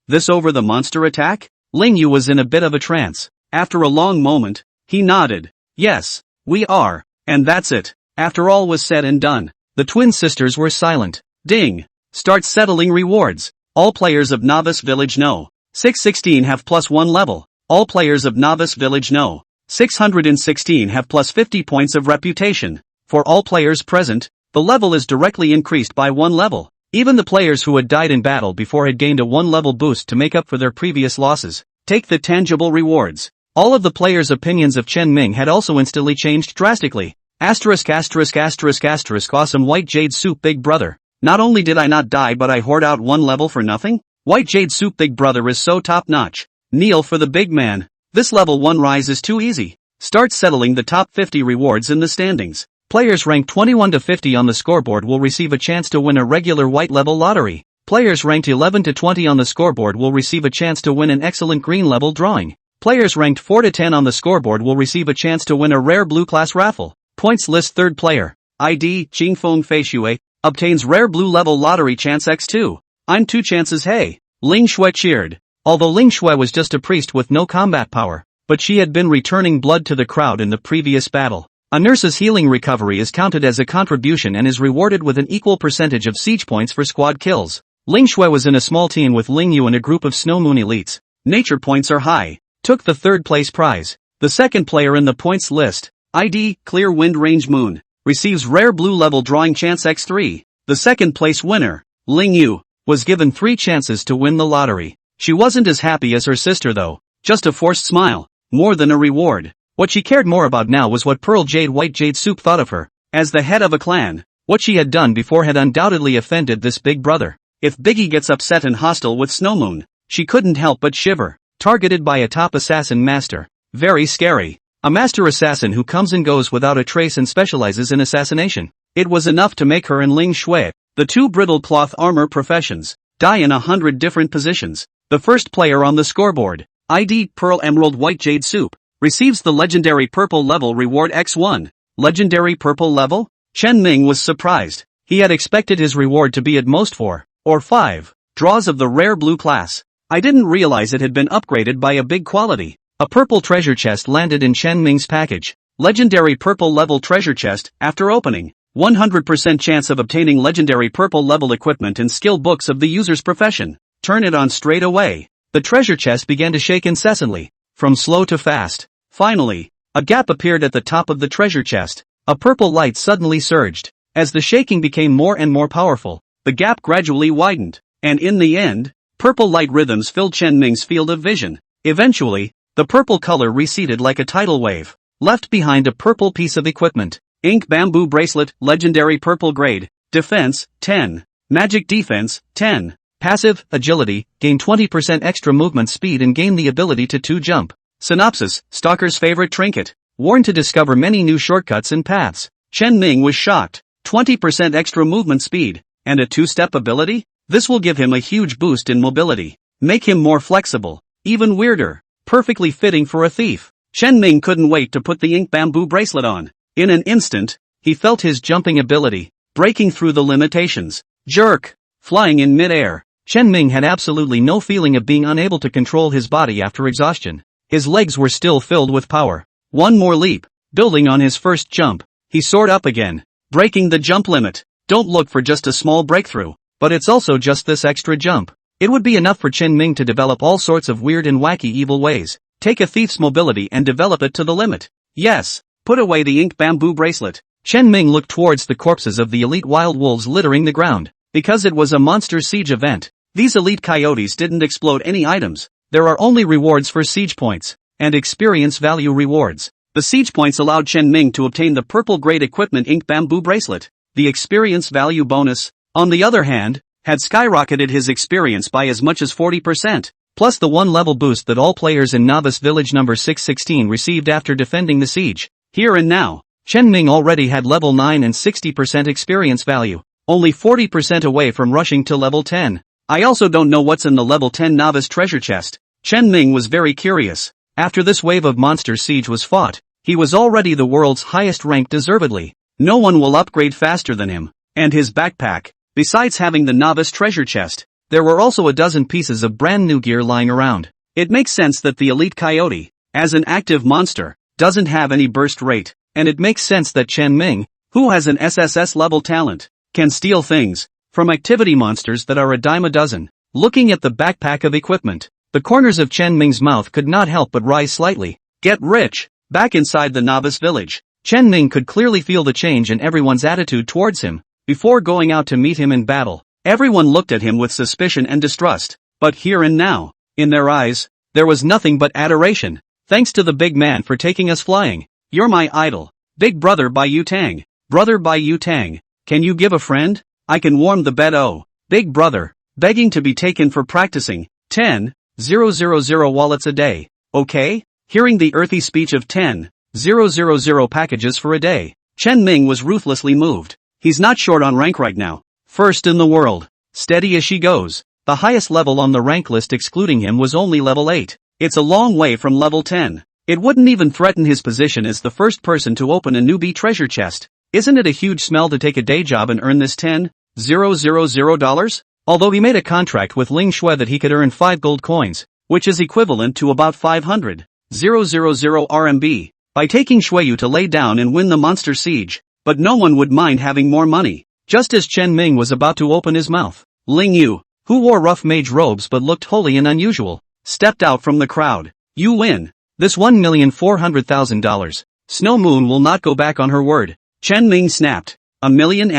This over the monster attack? Ling Yu was in a bit of a trance. After a long moment, he nodded. Yes, we are. And that's it. After all was said and done, the twin sisters were silent. Ding! Start settling rewards. All players of Novice Village know. 616 have +1 level. All players of Novice Village know. 616 have +50 points of reputation. For all players present, the level is directly increased by 1 level. Even the players who had died in battle before had gained a 1-level boost to make up for their previous losses. Take the tangible rewards. All of the players' opinions of Chen Ming had also instantly changed drastically. Awesome White Jade Soup Big Brother. Not only did I not die but I hoard out 1 level for nothing? White Jade Soup Big Brother is so top-notch. Kneel for the big man. This level 1 rise is too easy. Start settling the top 50 rewards in the standings. Players ranked 21 to 50 on the scoreboard will receive a chance to win a regular white level lottery. Players ranked 11 to 20 on the scoreboard will receive a chance to win an excellent green level drawing. Players ranked 4 to 10 on the scoreboard will receive a chance to win a rare blue class raffle. Points list: third player, ID, Jingfeng Feishui, obtains rare blue level lottery chance x2. I'm 2 chances. Hey! Ling Shui cheered. Although Ling Shui was just a priest with no combat power, but she had been returning blood to the crowd in the previous battle. A nurse's healing recovery is counted as a contribution and is rewarded with an equal percentage of siege points for squad kills. Ling Shui was in a small team with Ling Yu and a group of Snow Moon elites. Nature points are high. Took the 3rd place prize. The second player in the points list, ID, Clear Wind Range Moon, receives rare blue level drawing chance x3. The second place winner, Ling Yu, was given 3 chances to win the lottery. She wasn't as happy as her sister though, just a forced smile, more than a reward. What she cared more about now was what Pearl Jade White Jade Soup thought of her. As the head of a clan, what she had done before had undoubtedly offended this big brother. If Biggie gets upset and hostile with Snow Moon, she couldn't help but shiver. Targeted by a top assassin master. Very scary. A master assassin who comes and goes without a trace and specializes in assassination. It was enough to make her and Ling Shui, the 2 brittle cloth armor professions, die in 100 different positions. The first player on the scoreboard, ID, Pearl Emerald White Jade Soup, receives the legendary purple level reward x1. Legendary purple level? Chen Ming was surprised. He had expected his reward to be at most 4 or 5 draws of the rare blue class. I didn't realize it had been upgraded by a big quality. A purple treasure chest landed in Chen Ming's package. Legendary purple level treasure chest. After opening, 100% chance of obtaining legendary purple level equipment and skill books of the user's profession. Turn it on straight away. The treasure chest began to shake incessantly, from slow to fast. Finally, a gap appeared at the top of the treasure chest. A purple light suddenly surged. As the shaking became more and more powerful, the gap gradually widened, and in the end, purple light rhythms filled Chen Ming's field of vision. Eventually, the purple color receded like a tidal wave, left behind a purple piece of equipment. Ink Bamboo Bracelet, Legendary Purple Grade, Defense, 10. Magic Defense, 10. Passive, Agility, gain 20% extra movement speed and gain the ability to 2-jump. Synopsis, Stalker's favorite trinket. Warned to discover many new shortcuts and paths. Chen Ming was shocked. 20% extra movement speed, and a 2-step ability? This will give him a huge boost in mobility. Make him more flexible. Even weirder. Perfectly fitting for a thief. Chen Ming couldn't wait to put the ink bamboo bracelet on. In an instant, he felt his jumping ability, breaking through the limitations. Jerk! Flying in mid-air. Chen Ming had absolutely no feeling of being unable to control his body after exhaustion. His legs were still filled with power. One more leap. Building on his first jump, he soared up again, breaking the jump limit. Don't look for just a small breakthrough, but it's also just this extra jump. It would be enough for Chen Ming to develop all sorts of weird and wacky evil ways. Take a thief's mobility and develop it to the limit. Yes. Put away the ink bamboo bracelet. Chen Ming looked towards the corpses of the elite wild wolves littering the ground. Because it was a monster siege event, these elite coyotes didn't explode any items. There are only rewards for siege points, and experience value rewards. The siege points allowed Chen Ming to obtain the purple grade equipment ink bamboo bracelet. The experience value bonus, on the other hand, had skyrocketed his experience by as much as 40%, plus the 1-level boost that all players in Novice Village number 616 received after defending the siege. Here and now, Chen Ming already had level 9 and 60% experience value, only 40% away from rushing to level 10. I also don't know what's in the level 10 novice treasure chest. Chen Ming was very curious. After this wave of monster siege was fought, he was already the world's highest rank deservedly. No one will upgrade faster than him. And his backpack. Besides having the novice treasure chest, there were also a dozen pieces of brand new gear lying around. It makes sense that the elite coyote, as an active monster, doesn't have any burst rate, and it makes sense that Chen Ming, Who has an SSS level talent? Can steal things from activity monsters that are a dime a dozen. Looking at the backpack of equipment, the corners of Chen Ming's mouth could not help but rise slightly. Get rich! Back inside the novice village, Chen Ming could clearly feel the change in everyone's attitude towards him. Before going out to meet him in battle, everyone looked at him with suspicion and distrust. But here and now, in their eyes, there was nothing but adoration. Thanks to the big man for taking us flying. You're my idol. Big brother by Yu Tang. Brother by Yu Tang. Can you give a friend? I can warm the bed. Oh, big brother. Begging to be taken for practicing. 10,000 wallets a day. Okay? Hearing the earthy speech of 10,000 packages for a day, Chen Ming was ruthlessly moved. He's not short on rank right now. First in the world. Steady as she goes. The highest level on the rank list excluding him was only level 8. It's a long way from level 10. It wouldn't even threaten his position as the first person to open a newbie treasure chest. Isn't it a huge smell to take a day job and earn this $10,000? Although he made a contract with Ling Shui that he could earn 5 gold coins, which is equivalent to about 500,000 RMB, by taking Shuiyu to lay down and win the monster siege. But no one would mind having more money. Just as Chen Ming was about to open his mouth, Ling Yu, who wore rough mage robes but looked holy and unusual, stepped out from the crowd. You win. This $1,400,000. Snow Moon will not go back on her word. Chen Ming snapped. $1.25 million?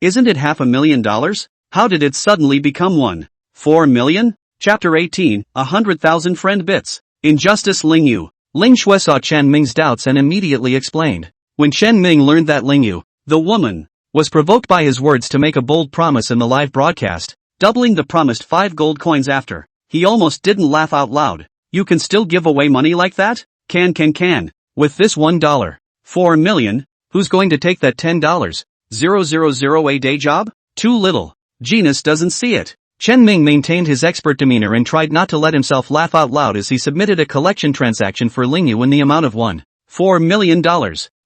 Isn't it $500,000? How did it suddenly become 1.4 million? Chapter 18, 100,000 friend bits. Injustice. Ling Yu. Ling Shui saw Chen Ming's doubts and immediately explained. When Chen Ming learned that Ling Yu, the woman, was provoked by his words to make a bold promise in the live broadcast, doubling the promised 5 gold coins after, he almost didn't laugh out loud. You can still give away money like that? Can. With this $1.4 million, who's going to take that $10,000 a day job? Too little. Genus doesn't see it. Chen Ming maintained his expert demeanor and tried not to let himself laugh out loud as he submitted a collection transaction for Ling Yu in the amount of $1.4 million.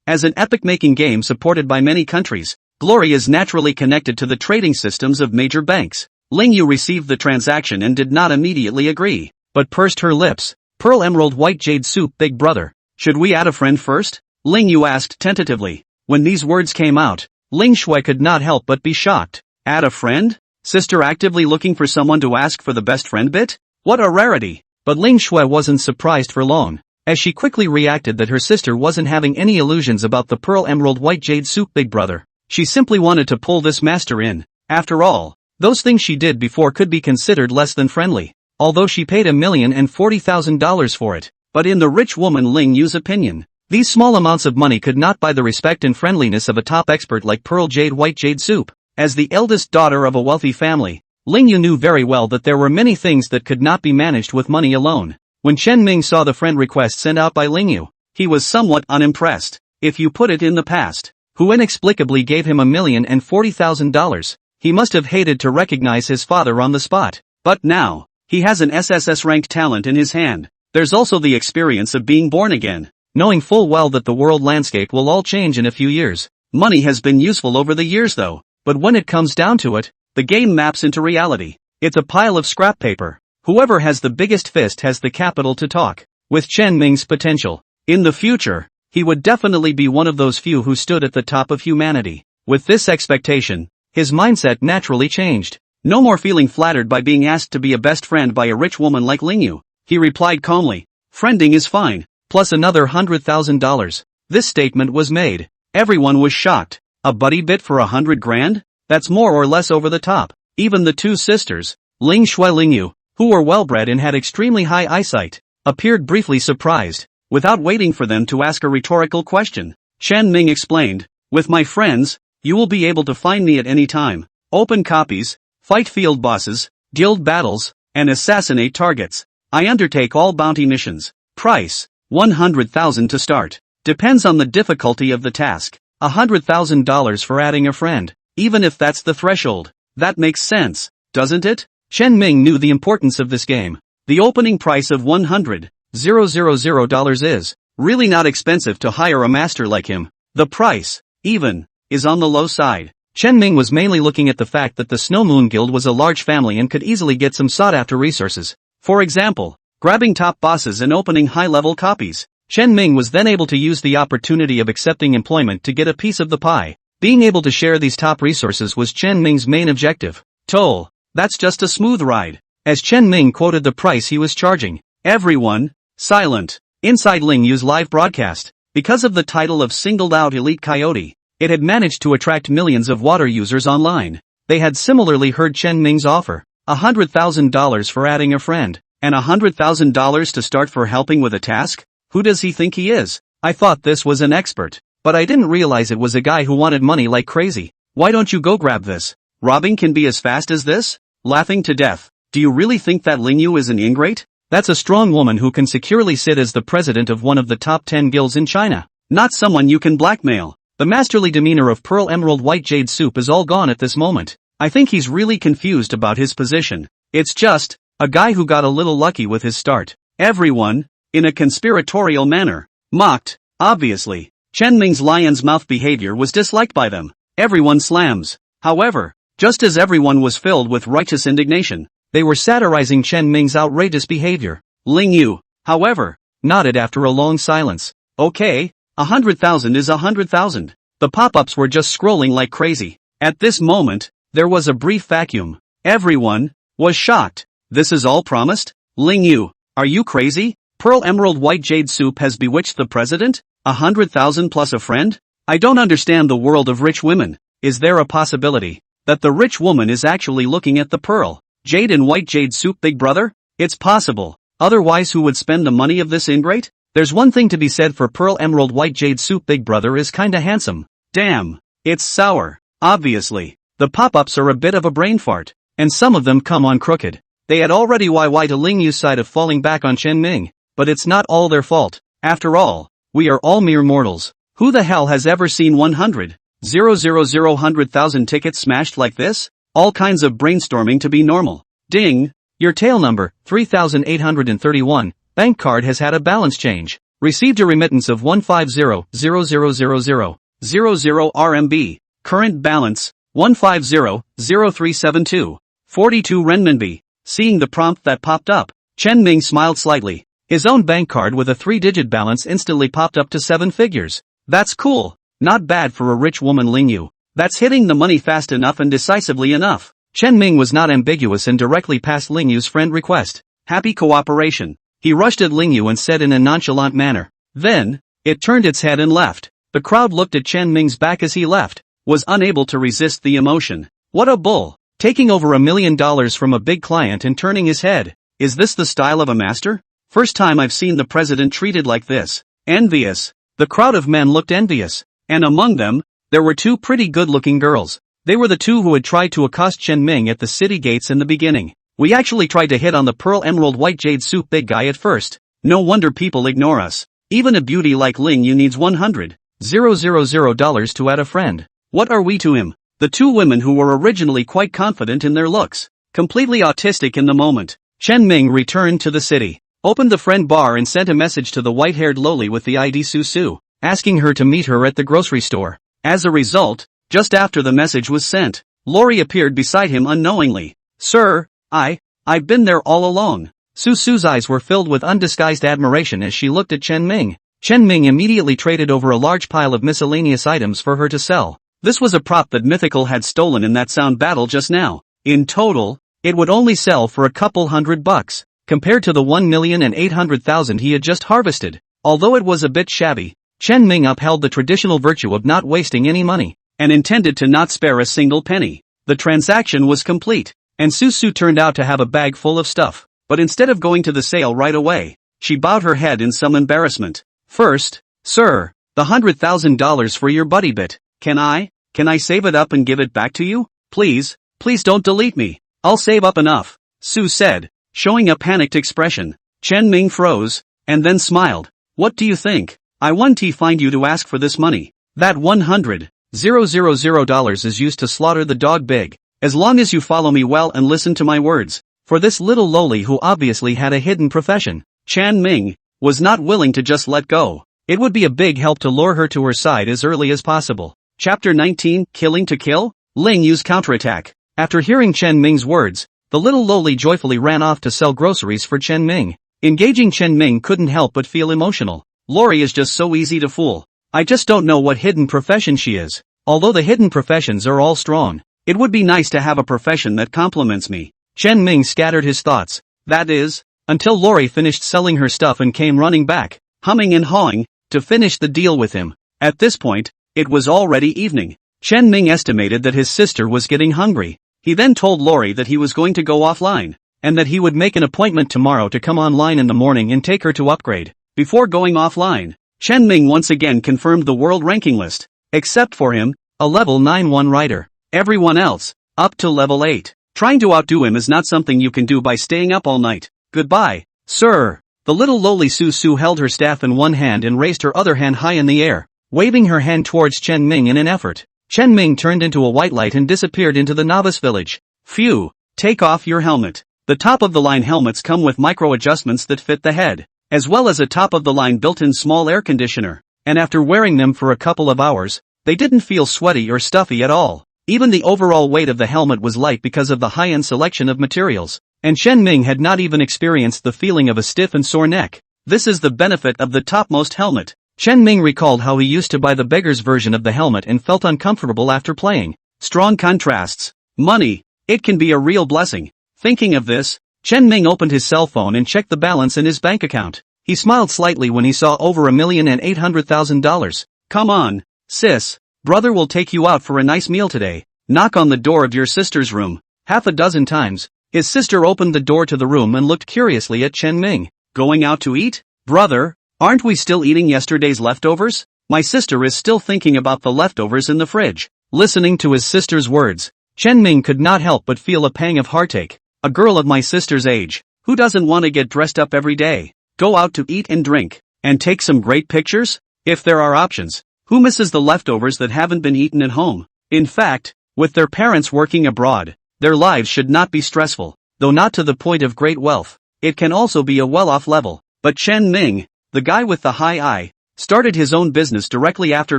As an epic-making game supported by many countries, glory is naturally connected to the trading systems of major banks. Ling Yu received the transaction and did not immediately agree, but pursed her lips. Pearl Emerald White Jade Soup. Big brother, should we add a friend first? Ling Yu asked tentatively. When these words came out, Ling Shui could not help but be shocked. Add a friend? Sister actively looking for someone to ask for the best friend bit? What a rarity! But Ling Shui wasn't surprised for long, as she quickly reacted that her sister wasn't having any illusions about the Pearl Emerald White Jade Soup. Big brother. She simply wanted to pull this master in. After all, those things she did before could be considered less than friendly, although she paid $1,040,000 for it. But in the rich woman Ling Yu's opinion, these small amounts of money could not buy the respect and friendliness of a top expert like Pearl Jade White Jade Soup. As the eldest daughter of a wealthy family, Ling Yu knew very well that there were many things that could not be managed with money alone. When Chen Ming saw the friend request sent out by Ling Yu, he was somewhat unimpressed. If you put it in the past, who inexplicably gave him $1,040,000, he must have hated to recognize his father on the spot. But now, he has an SSS rank talent in his hand. There's also the experience of being born again, knowing full well that the world landscape will all change in a few years. Money has been useful over the years though, but when it comes down to it, the game maps into reality. It's a pile of scrap paper. Whoever has the biggest fist has the capital to talk. With Chen Ming's potential, in the future, he would definitely be one of those few who stood at the top of humanity. With this expectation, his mindset naturally changed. No more feeling flattered by being asked to be a best friend by a rich woman like Ling Yu. He replied calmly, friending is fine, plus another $100,000. This statement was made. Everyone was shocked. A buddy bit for $100,000? That's more or less over the top. Even the two sisters, Ling Shui Ling Yu, who were well-bred and had extremely high eyesight, appeared briefly surprised. Without waiting for them to ask a rhetorical question, Chen Ming explained, with my friends, you will be able to find me at any time, open copies, fight field bosses, guild battles, and assassinate targets. I undertake all bounty missions. Price, 100,000 to start. Depends on the difficulty of the task. $100,000 for adding a friend. Even if that's the threshold. That makes sense, doesn't it? Chen Ming knew the importance of this game. The opening price of $100,000 is really not expensive to hire a master like him. The price, even, is on the low side. Chen Ming was mainly looking at the fact that the Snow Moon Guild was a large family and could easily get some sought-after resources. For example, grabbing top bosses and opening high-level copies. Chen Ming was then able to use the opportunity of accepting employment to get a piece of the pie. Being able to share these top resources was Chen Ming's main objective. Toll. That's just a smooth ride. As Chen Ming quoted the price he was charging, everyone, silent. Inside Ling Yu's live broadcast, because of the title of singled out elite coyote, it had managed to attract millions of water users online. They had similarly heard Chen Ming's offer, $100,000 for adding a friend, and $100,000 to start for helping with a task? Who does he think he is? I thought this was an expert, but I didn't realize it was a guy who wanted money like crazy. Why don't you go grab this? Robbing can be as fast as this? Laughing to death. Do you really think that Ling Yu is an ingrate? That's a strong woman who can securely sit as the president of one of the top 10 guilds in China. Not someone you can blackmail. The masterly demeanor of Pearl Emerald White Jade Soup is all gone at this moment. I think he's really confused about his position. It's just a guy who got a little lucky with his start. Everyone, in a conspiratorial manner, mocked. Obviously, Chen Ming's lion's mouth behavior was disliked by them. Everyone slams. However, just as everyone was filled with righteous indignation, they were satirizing Chen Ming's outrageous behavior. Ling Yu, however, nodded after a long silence. Okay, 100,000 is 100,000. The pop-ups were just scrolling like crazy. At this moment, there was a brief vacuum. Everyone was shocked. This is all promised? Ling Yu, are you crazy? Pearl Emerald White Jade Soup has bewitched the president? 100,000 plus a friend? I don't understand the world of rich women. Is there a possibility that the rich woman is actually looking at the Pearl Jade and White Jade Soup big brother? It's possible. Otherwise who would spend the money of this ingrate? There's one thing to be said for Pearl Emerald White Jade Soup big brother is kinda handsome. Damn. It's sour. Obviously. The pop-ups are a bit of a brain fart. And some of them come on crooked. They had already YY to Ling Yu's side of falling back on Chen Ming. But it's not all their fault. After all, we are all mere mortals. Who the hell has ever seen 100,000 tickets smashed like this? All kinds of brainstorming to be normal. Ding! Your tail number, 3,831, bank card has had a balance change. Received a remittance of 150,000,00 RMB. Current balance, 150,0372. 42 renminbi. Seeing the prompt that popped up, Chen Ming smiled slightly. His own bank card with a 3-digit balance instantly popped up to 7 figures. That's cool. Not bad for a rich woman Ling Yu. That's hitting the money fast enough and decisively enough. Chen Ming was not ambiguous and directly passed Ling Yu's friend request. Happy cooperation. He rushed at Ling Yu and said in a nonchalant manner. Then, it turned its head and left. The crowd looked at Chen Ming's back as he left, was unable to resist the emotion. What a bull. Taking over $1 million from a big client and turning his head. Is this the style of a master? First time I've seen the president treated like this. Envious. The crowd of men looked envious. And among them, there were 2 pretty good-looking girls. They were the 2 who had tried to accost Chen Ming at the city gates in the beginning. We actually tried to hit on the Pearl Emerald White Jade Soup big guy at first. No wonder people ignore us. Even a beauty like Ling Yu needs $100,000 to add a friend. What are we to him? The 2 women who were originally quite confident in their looks, completely autistic in the moment. Chen Ming returned to the city, opened the friend bar and sent a message to the white-haired loli with the ID Su, asking her to meet her at the grocery store. As a result, just after the message was sent, Lori appeared beside him unknowingly. Sir, I've been there all along. Su's eyes were filled with undisguised admiration as she looked at Chen Ming. Chen Ming immediately traded over a large pile of miscellaneous items for her to sell. This was a prop that Mythical had stolen in that sound battle just now. In total, it would only sell for a couple $100, compared to the 1,800,000 he had just harvested. Although it was a bit shabby, Chen Ming upheld the traditional virtue of not wasting any money, and intended to not spare a single penny. The transaction was complete, and Su turned out to have a bag full of stuff. But instead of going to the sale right away, she bowed her head in some embarrassment. First, sir, the $100,000 for your buddy bit. Can I save it up and give it back to you? Please don't delete me. I'll save up enough, Su said, showing a panicked expression. Chen Ming froze, and then smiled. What do you think? I won't find you to ask for this money. That $100,000 is used to slaughter the dog big, as long as you follow me well and listen to my words. For this little loli who obviously had a hidden profession, Chen Ming was not willing to just let go. It would be a big help to lure her to her side as early as possible. Chapter 19, Killing to Kill? Ling Yu's counterattack. After hearing Chen Ming's words, the little loli joyfully ran off to sell groceries for Chen Ming. Engaging Chen Ming couldn't help but feel emotional. Lori is just so easy to fool. I just don't know what hidden profession she is. Although the hidden professions are all strong, it would be nice to have a profession that complements me. Chen Ming scattered his thoughts. That is, until Lori finished selling her stuff and came running back, humming and hawing, to finish the deal with him. At this point, it was already evening. Chen Ming estimated that his sister was getting hungry. He then told Lori that he was going to go offline, and that he would make an appointment tomorrow to come online in the morning and take her to upgrade. Before going offline, Chen Ming once again confirmed the world ranking list. Except for him, a level 9-1 writer. Everyone else, up to level 8. Trying to outdo him is not something you can do by staying up all night. Goodbye, sir. The little lowly Su held her staff in one hand and raised her other hand high in the air, waving her hand towards Chen Ming in an effort. Chen Ming turned into a white light and disappeared into the novice village. Phew, take off your helmet. The top-of-the-line helmets come with micro-adjustments that fit the head, as well as a top-of-the-line built-in small air conditioner, and after wearing them for a couple of hours, they didn't feel sweaty or stuffy at all. Even the overall weight of the helmet was light because of the high-end selection of materials, and Chen Ming had not even experienced the feeling of a stiff and sore neck. This is the benefit of the topmost helmet. Chen Ming recalled how he used to buy the beggar's version of the helmet and felt uncomfortable after playing. Strong contrasts. Money. It can be a real blessing. Thinking of this, Chen Ming opened his cell phone and checked the balance in his bank account. He smiled slightly when he saw over $1,800,000. Come on, sis. Brother will take you out for a nice meal today. Knock on the door of your sister's room. Half a dozen times. His sister opened the door to the room and looked curiously at Chen Ming. Going out to eat? Brother, aren't we still eating yesterday's leftovers? My sister is still thinking about the leftovers in the fridge. Listening to his sister's words, Chen Ming could not help but feel a pang of heartache. A girl of my sister's age, who doesn't want to get dressed up every day, go out to eat and drink, and take some great pictures? If there are options, who misses the leftovers that haven't been eaten at home? In fact, with their parents working abroad, their lives should not be stressful, though not to the point of great wealth. It can also be a well-off level. But Chen Ming, the guy with the high eye, started his own business directly after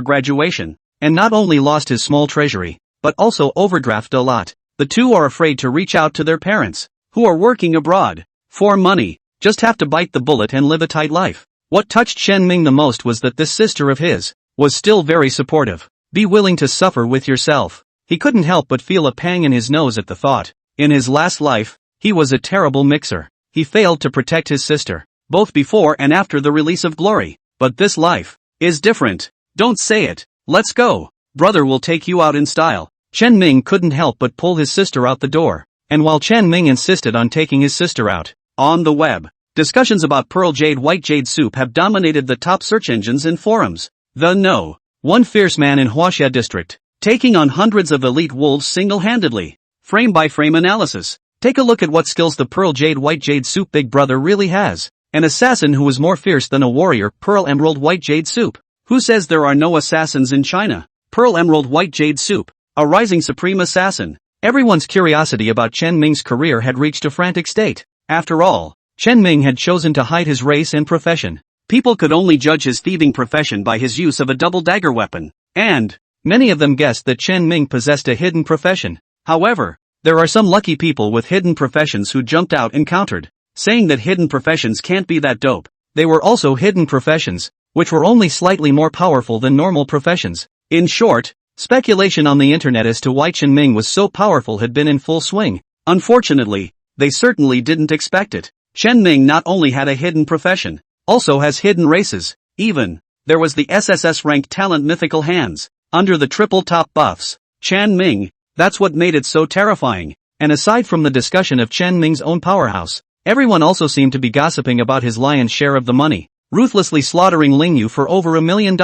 graduation, and not only lost his small treasury, but also overdrafted a lot. The two are afraid to reach out to their parents, who are working abroad, for money, just have to bite the bullet and live a tight life. What touched Chen Ming the most was that this sister of his was still very supportive. Be willing to suffer with yourself. He couldn't help but feel a pang in his nose at the thought. In his last life, he was a terrible mixer. He failed to protect his sister, both before and after the release of Glory. But this life is different. Don't say it. Let's go. Brother will take you out in style. Chen Ming couldn't help but pull his sister out the door. And while Chen Ming insisted on taking his sister out, on the web, discussions about pearl jade white jade soup have dominated the top search engines and forums. One fierce man in Huaxia district, taking on hundreds of elite wolves single-handedly. Frame-by-frame analysis. Take a look at what skills the pearl jade white jade soup big brother really has. An assassin who is more fierce than a warrior. Pearl emerald white jade soup. Who says there are no assassins in China? Pearl emerald white jade soup. A rising supreme assassin. Everyone's curiosity about Chen Ming's career had reached a frantic state. After all, Chen Ming had chosen to hide his race and profession. People could only judge his thieving profession by his use of a double dagger weapon. And many of them guessed that Chen Ming possessed a hidden profession. However, there are some lucky people with hidden professions who jumped out and countered, saying that hidden professions can't be that dope. They were also hidden professions, which were only slightly more powerful than normal professions. In short, speculation on the internet as to why Chen Ming was so powerful had been in full swing. Unfortunately, they certainly didn't expect it. Chen Ming not only had a hidden profession, also has hidden races. Even, there was the SSS-ranked talent Mythical Hands, under the triple top buffs. Chen Ming, that's what made it so terrifying. And aside from the discussion of Chen Ming's own powerhouse, everyone also seemed to be gossiping about his lion's share of the money, ruthlessly slaughtering Lingyu for over $1 million.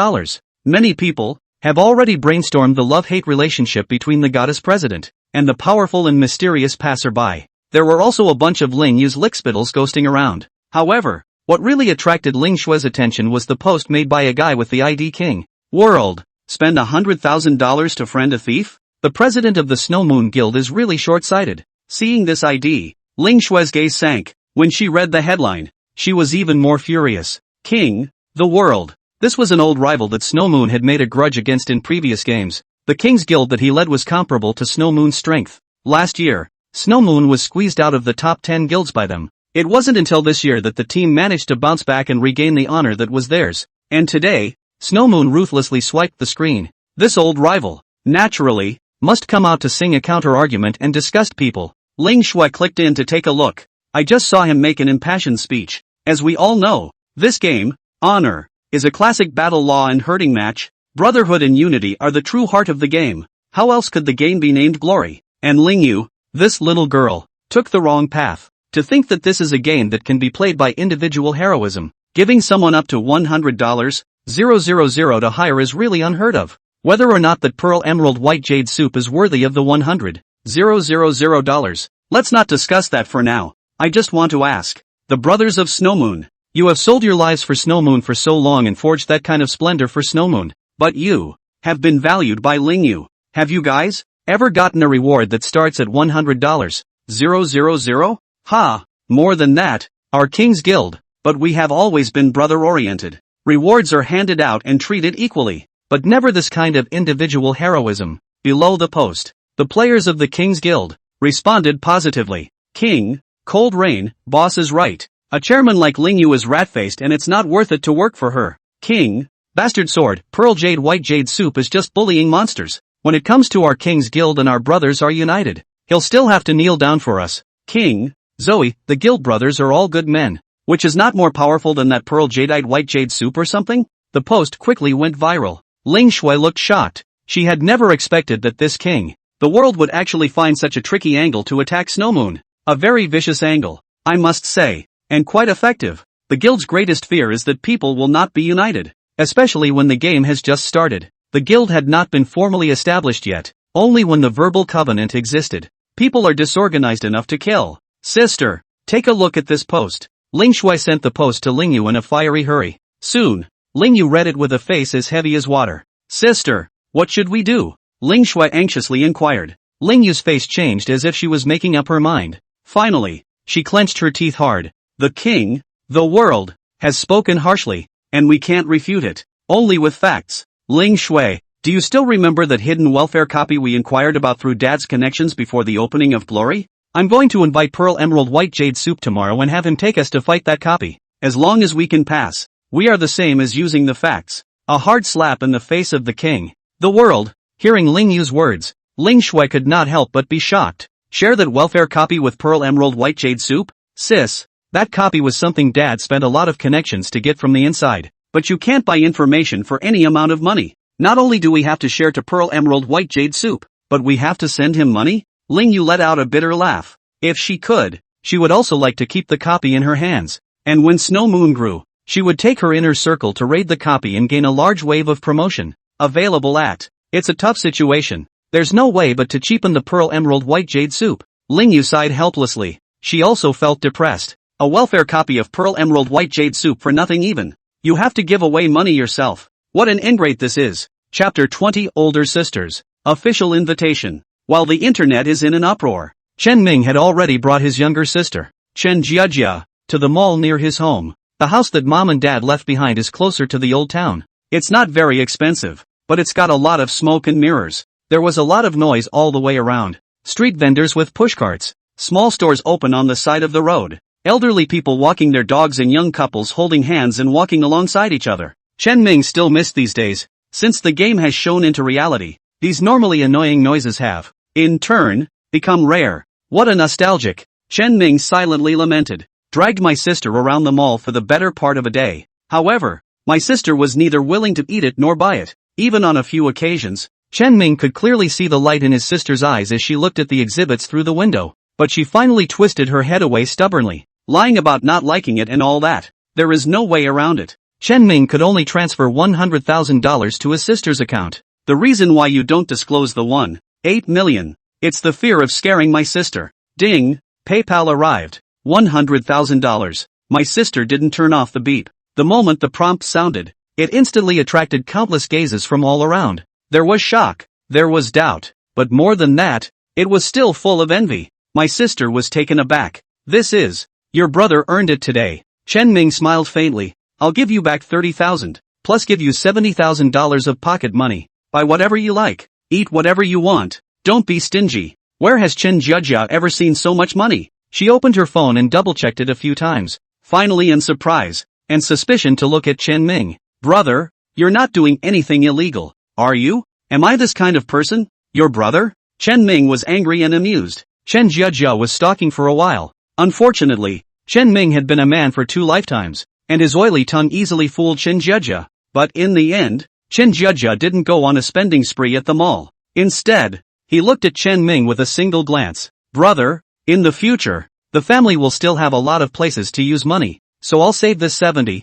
Many people have already brainstormed the love-hate relationship between the goddess president and the powerful and mysterious passerby. There were also a bunch of Lingyu's lickspittles ghosting around. However, what really attracted Ling Shue's attention was the post made by a guy with the ID King World. Spend $100,000 to friend a thief? The president of the Snow Moon Guild is really short-sighted. Seeing this ID, Ling Shue's gaze sank. When she read the headline, she was even more furious. King, the World. This was an old rival that Snow Moon had made a grudge against in previous games. The King's Guild that he led was comparable to Snow Moon's strength. Last year, Snow Moon was squeezed out of the top 10 guilds by them. It wasn't until this year that the team managed to bounce back and regain the honor that was theirs. And today, Snowmoon ruthlessly swiped the screen. This old rival, naturally, must come out to sing a counter-argument and disgust people. Ling Shui clicked in to take a look. I just saw him make an impassioned speech. As we all know, this game, Honor, is a classic battle law and herding match. Brotherhood and unity are the true heart of the game. How else could the game be named Glory? And Ling Yu, this little girl, took the wrong path. To think that this is a game that can be played by individual heroism, giving someone up to $100,000 to hire is really unheard of. Whether or not that Pearl Emerald White Jade soup is worthy of the $100,000, let's not discuss that for now. I just want to ask, the brothers of Snowmoon, you have sold your lives for Snowmoon for so long and forged that kind of splendor for Snowmoon, but you have been valued by Ling Yu. Have you guys ever gotten a reward that starts at $100,000? Ha, more than that, our King's Guild, but we have always been brother-oriented. Rewards are handed out and treated equally, but never this kind of individual heroism. Below the post, the players of the King's Guild responded positively. King, Cold Rain, boss is right. A chairman like Ling Yu is rat-faced and it's not worth it to work for her. King, Bastard Sword, Pearl Jade White Jade soup is just bullying monsters. When it comes to our King's Guild and our brothers are united, he'll still have to kneel down for us. King, Zoe, the Guild brothers are all good men. Which is not more powerful than that Pearl Jadeite White Jade soup or something? The post quickly went viral. Ling Shui looked shocked. She had never expected that this king, the world would actually find such a tricky angle to attack Snowmoon. A very vicious angle, I must say, and quite effective. The guild's greatest fear is that people will not be united, especially when the game has just started. The guild had not been formally established yet, only when the verbal covenant existed. People are disorganized enough to kill. Sister, take a look at this post. Ling Shui sent the post to Ling Yu in a fiery hurry. Soon, Ling Yu read it with a face as heavy as water. Sister, what should we do? Ling Shui anxiously inquired. Ling Yu's face changed as if she was making up her mind. Finally, she clenched her teeth hard. The king, the world, has spoken harshly, and we can't refute it. Only with facts. Ling Shui, do you still remember that hidden welfare copy we inquired about through Dad's connections before the opening of Glory? I'm going to invite Pearl Emerald White Jade soup tomorrow and have him take us to fight that copy. As long as we can pass, we are the same as using the facts. A hard slap in the face of the king. The world, hearing Ling Yu's words, Ling Shui could not help but be shocked. Share that welfare copy with Pearl Emerald White Jade soup? Sis, that copy was something Dad spent a lot of connections to get from the inside. But you can't buy information for any amount of money. Not only do we have to share to Pearl Emerald White Jade soup, but we have to send him money? Ling Yu let out a bitter laugh. If she could, she would also like to keep the copy in her hands. And when Snowmoon grew, she would take her inner circle to raid the copy and gain a large wave of promotion. Available at. It's a tough situation. There's no way but to cheapen the Pearl Emerald White Jade soup. Ling Yu sighed helplessly. She also felt depressed. A welfare copy of Pearl Emerald White Jade soup for nothing even. You have to give away money yourself. What an ingrate this is. Chapter 20 Older Sisters. Official invitation. While the internet is in an uproar, Chen Ming had already brought his younger sister, Chen Jiajia, to the mall near his home. The house that Mom and Dad left behind is closer to the old town. It's not very expensive, but it's got a lot of smoke and mirrors. There was a lot of noise all the way around. Street vendors with pushcarts, small stores open on the side of the road, elderly people walking their dogs and young couples holding hands and walking alongside each other. Chen Ming still missed these days, since the game has shown into reality. These normally annoying noises have, in turn, become rare. What a nostalgic, Chen Ming silently lamented. Dragged my sister around the mall for the better part of a day. However, my sister was neither willing to eat it nor buy it. Even on a few occasions, Chen Ming could clearly see the light in his sister's eyes as she looked at the exhibits through the window. But she finally twisted her head away stubbornly, lying about not liking it and all that. There is no way around it. Chen Ming could only transfer $100,000 to his sister's account. The reason why you don't disclose the 1.8 million. It's the fear of scaring my sister. Ding, PayPal arrived. $100,000. My sister didn't turn off the beep. The moment the prompt sounded, it instantly attracted countless gazes from all around. There was shock, there was doubt, but more than that, it was still full of envy. My sister was taken aback. This is, your brother earned it today. Chen Ming smiled faintly. I'll give you back 30,000, plus give you $70,000 of pocket money. Buy whatever you like, eat whatever you want, don't be stingy. Where has Chen Jiajia ever seen so much money? She opened her phone and double-checked it a few times, finally in surprise and suspicion to look at Chen Ming. Brother, you're not doing anything illegal, are you? Am I this kind of person? Your brother? Chen Ming was angry and amused. Chen Jiajia was stalking for a while. Unfortunately, Chen Ming had been a man for 2 lifetimes, and his oily tongue easily fooled Chen Jiajia. But in the end, Chen Jiajia didn't go on a spending spree at the mall. Instead, he looked at Chen Ming with a single glance. Brother, in the future, the family will still have a lot of places to use money, so I'll save this 70,000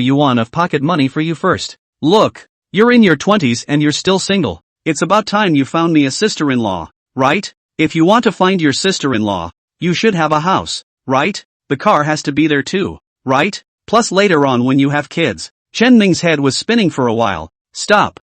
yuan of pocket money for you first. Look, you're in your 20s and you're still single. It's about time you found me a sister-in-law, right? If you want to find your sister-in-law, you should have a house, right? The car has to be there too, right? Plus later on when you have kids. Chen Ming's head was spinning for a while. Stop.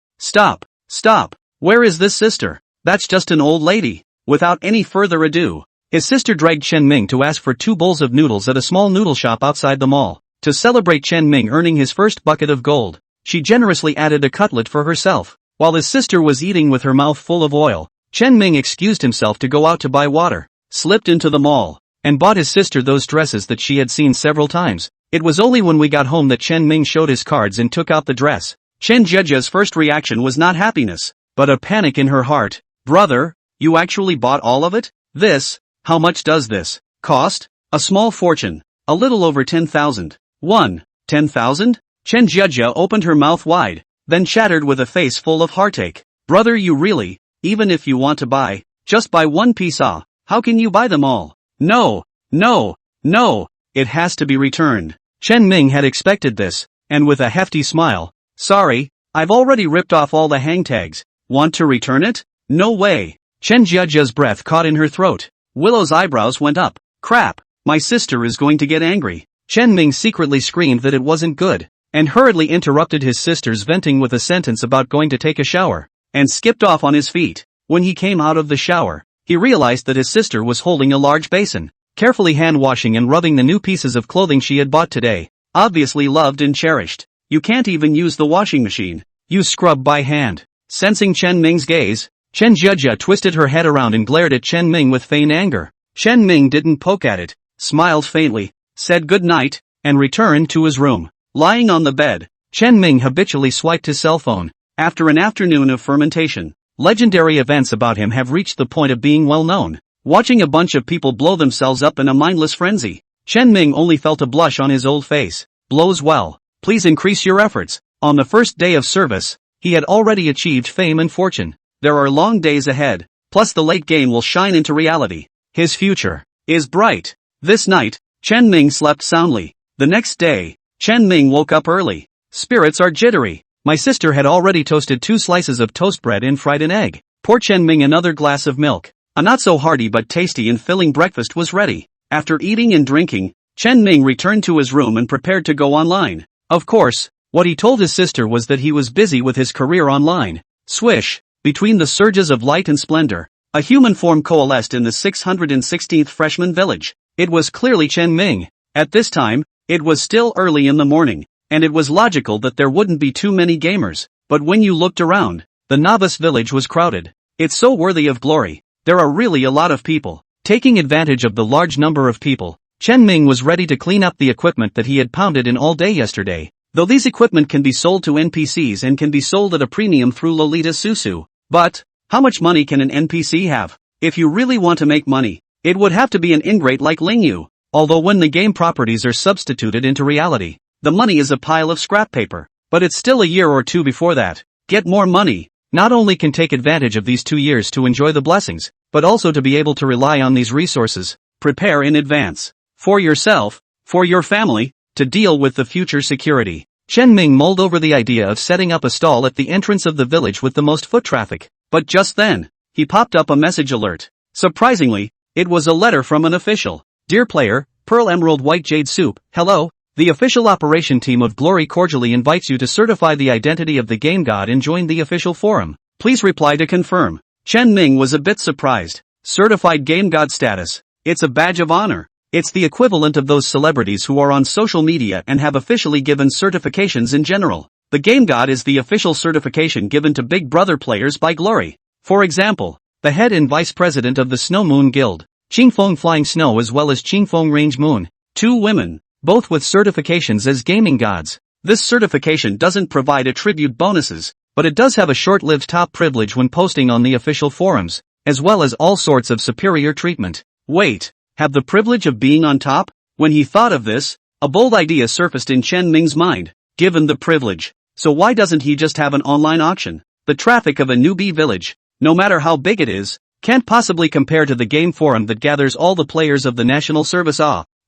Where is this sister? That's just an old lady. Without any further ado, his sister dragged Chen Ming to ask for 2 bowls of noodles at a small noodle shop outside the mall. To celebrate Chen Ming earning his first bucket of gold, she generously added a cutlet for herself. While his sister was eating with her mouth full of oil, Chen Ming excused himself to go out to buy water, slipped into the mall, and bought his sister those dresses that she had seen several times. It was only when we got home that Chen Ming showed his cards and took out the dress. Chen Jiajia's first reaction was not happiness, but a panic in her heart. Brother, you actually bought all of it? How much does this cost? A small fortune, a little over 10,000. 10,000? Chen Jiajia opened her mouth wide, then chattered with a face full of heartache. Brother, you really, even if you want to buy, just buy one piece how can you buy them all? No, it has to be returned. Chen Ming had expected this, and with a hefty smile, sorry, I've already ripped off all the hang tags. Want to return it? No way. Chen Jiajia's breath caught in her throat. Willow's eyebrows went up. Crap, my sister is going to get angry. Chen Ming secretly screamed that it wasn't good, and hurriedly interrupted his sister's venting with a sentence about going to take a shower, and skipped off on his feet. When he came out of the shower, he realized that his sister was holding a large basin, carefully hand-washing and rubbing the new pieces of clothing she had bought today, obviously loved and cherished. You can't even use the washing machine. You scrub by hand. Sensing Chen Ming's gaze, Chen Jiajia twisted her head around and glared at Chen Ming with feigned anger. Chen Ming didn't poke at it, smiled faintly, said good night, and returned to his room. Lying on the bed, Chen Ming habitually swiped his cell phone. After an afternoon of fermentation, legendary events about him have reached the point of being well known. Watching a bunch of people blow themselves up in a mindless frenzy, Chen Ming only felt a blush on his old face. Blows well. Please increase your efforts. On the first day of service, he had already achieved fame and fortune. There are long days ahead, plus the late game will shine into reality. His future is bright. This night, Chen Ming slept soundly. The next day, Chen Ming woke up early. Spirits are jittery. My sister had already toasted 2 slices of toast bread and fried an egg. Pour Chen Ming another glass of milk. A not so hearty but tasty and filling breakfast was ready. After eating and drinking, Chen Ming returned to his room and prepared to go online. Of course, what he told his sister was that he was busy with his career online. Swish! Between the surges of light and splendor, a human form coalesced in the 616th freshman village. It was clearly Chen Ming. At this time, it was still early in the morning, and it was logical that there wouldn't be too many gamers. But when you looked around, the novice village was crowded. It's so worthy of glory. There are really a lot of people. Taking advantage of the large number of people, Chen Ming was ready to clean up the equipment that he had pounded in all day yesterday. Though these equipment can be sold to NPCs and can be sold at a premium through Lolita Susu. But, how much money can an NPC have? If you really want to make money, it would have to be an ingrate like Ling Yu. Although when the game properties are substituted into reality, the money is a pile of scrap paper. But it's still a year or 2 before that. Get more money. Not only can take advantage of these 2 years to enjoy the blessings, but also to be able to rely on these resources. Prepare in advance. For yourself, for your family, to deal with the future security. Chen Ming mulled over the idea of setting up a stall at the entrance of the village with the most foot traffic. But just then, he popped up a message alert. Surprisingly, it was a letter from an official. Dear player, Pearl Emerald White Jade Soup, hello. The official operation team of Glory cordially invites you to certify the identity of the game god and join the official forum. Please reply to confirm. Chen Ming was a bit surprised. Certified game god status. It's a badge of honor. It's the equivalent of those celebrities who are on social media and have officially given certifications in general. The game god is the official certification given to Big Brother players by Glory. For example, the head and vice president of the Snow Moon Guild, Qingfeng Flying Snow as well as Qingfeng Range Moon, 2 women, both with certifications as gaming gods. This certification doesn't provide attribute bonuses, but it does have a short-lived top privilege when posting on the official forums, as well as all sorts of superior treatment. Wait, have the privilege of being on top? When he thought of this, a bold idea surfaced in Chen Ming's mind. Given the privilege, so why doesn't he just have an online auction? The traffic of a newbie village, no matter how big it is, can't possibly compare to the game forum that gathers all the players of the national service.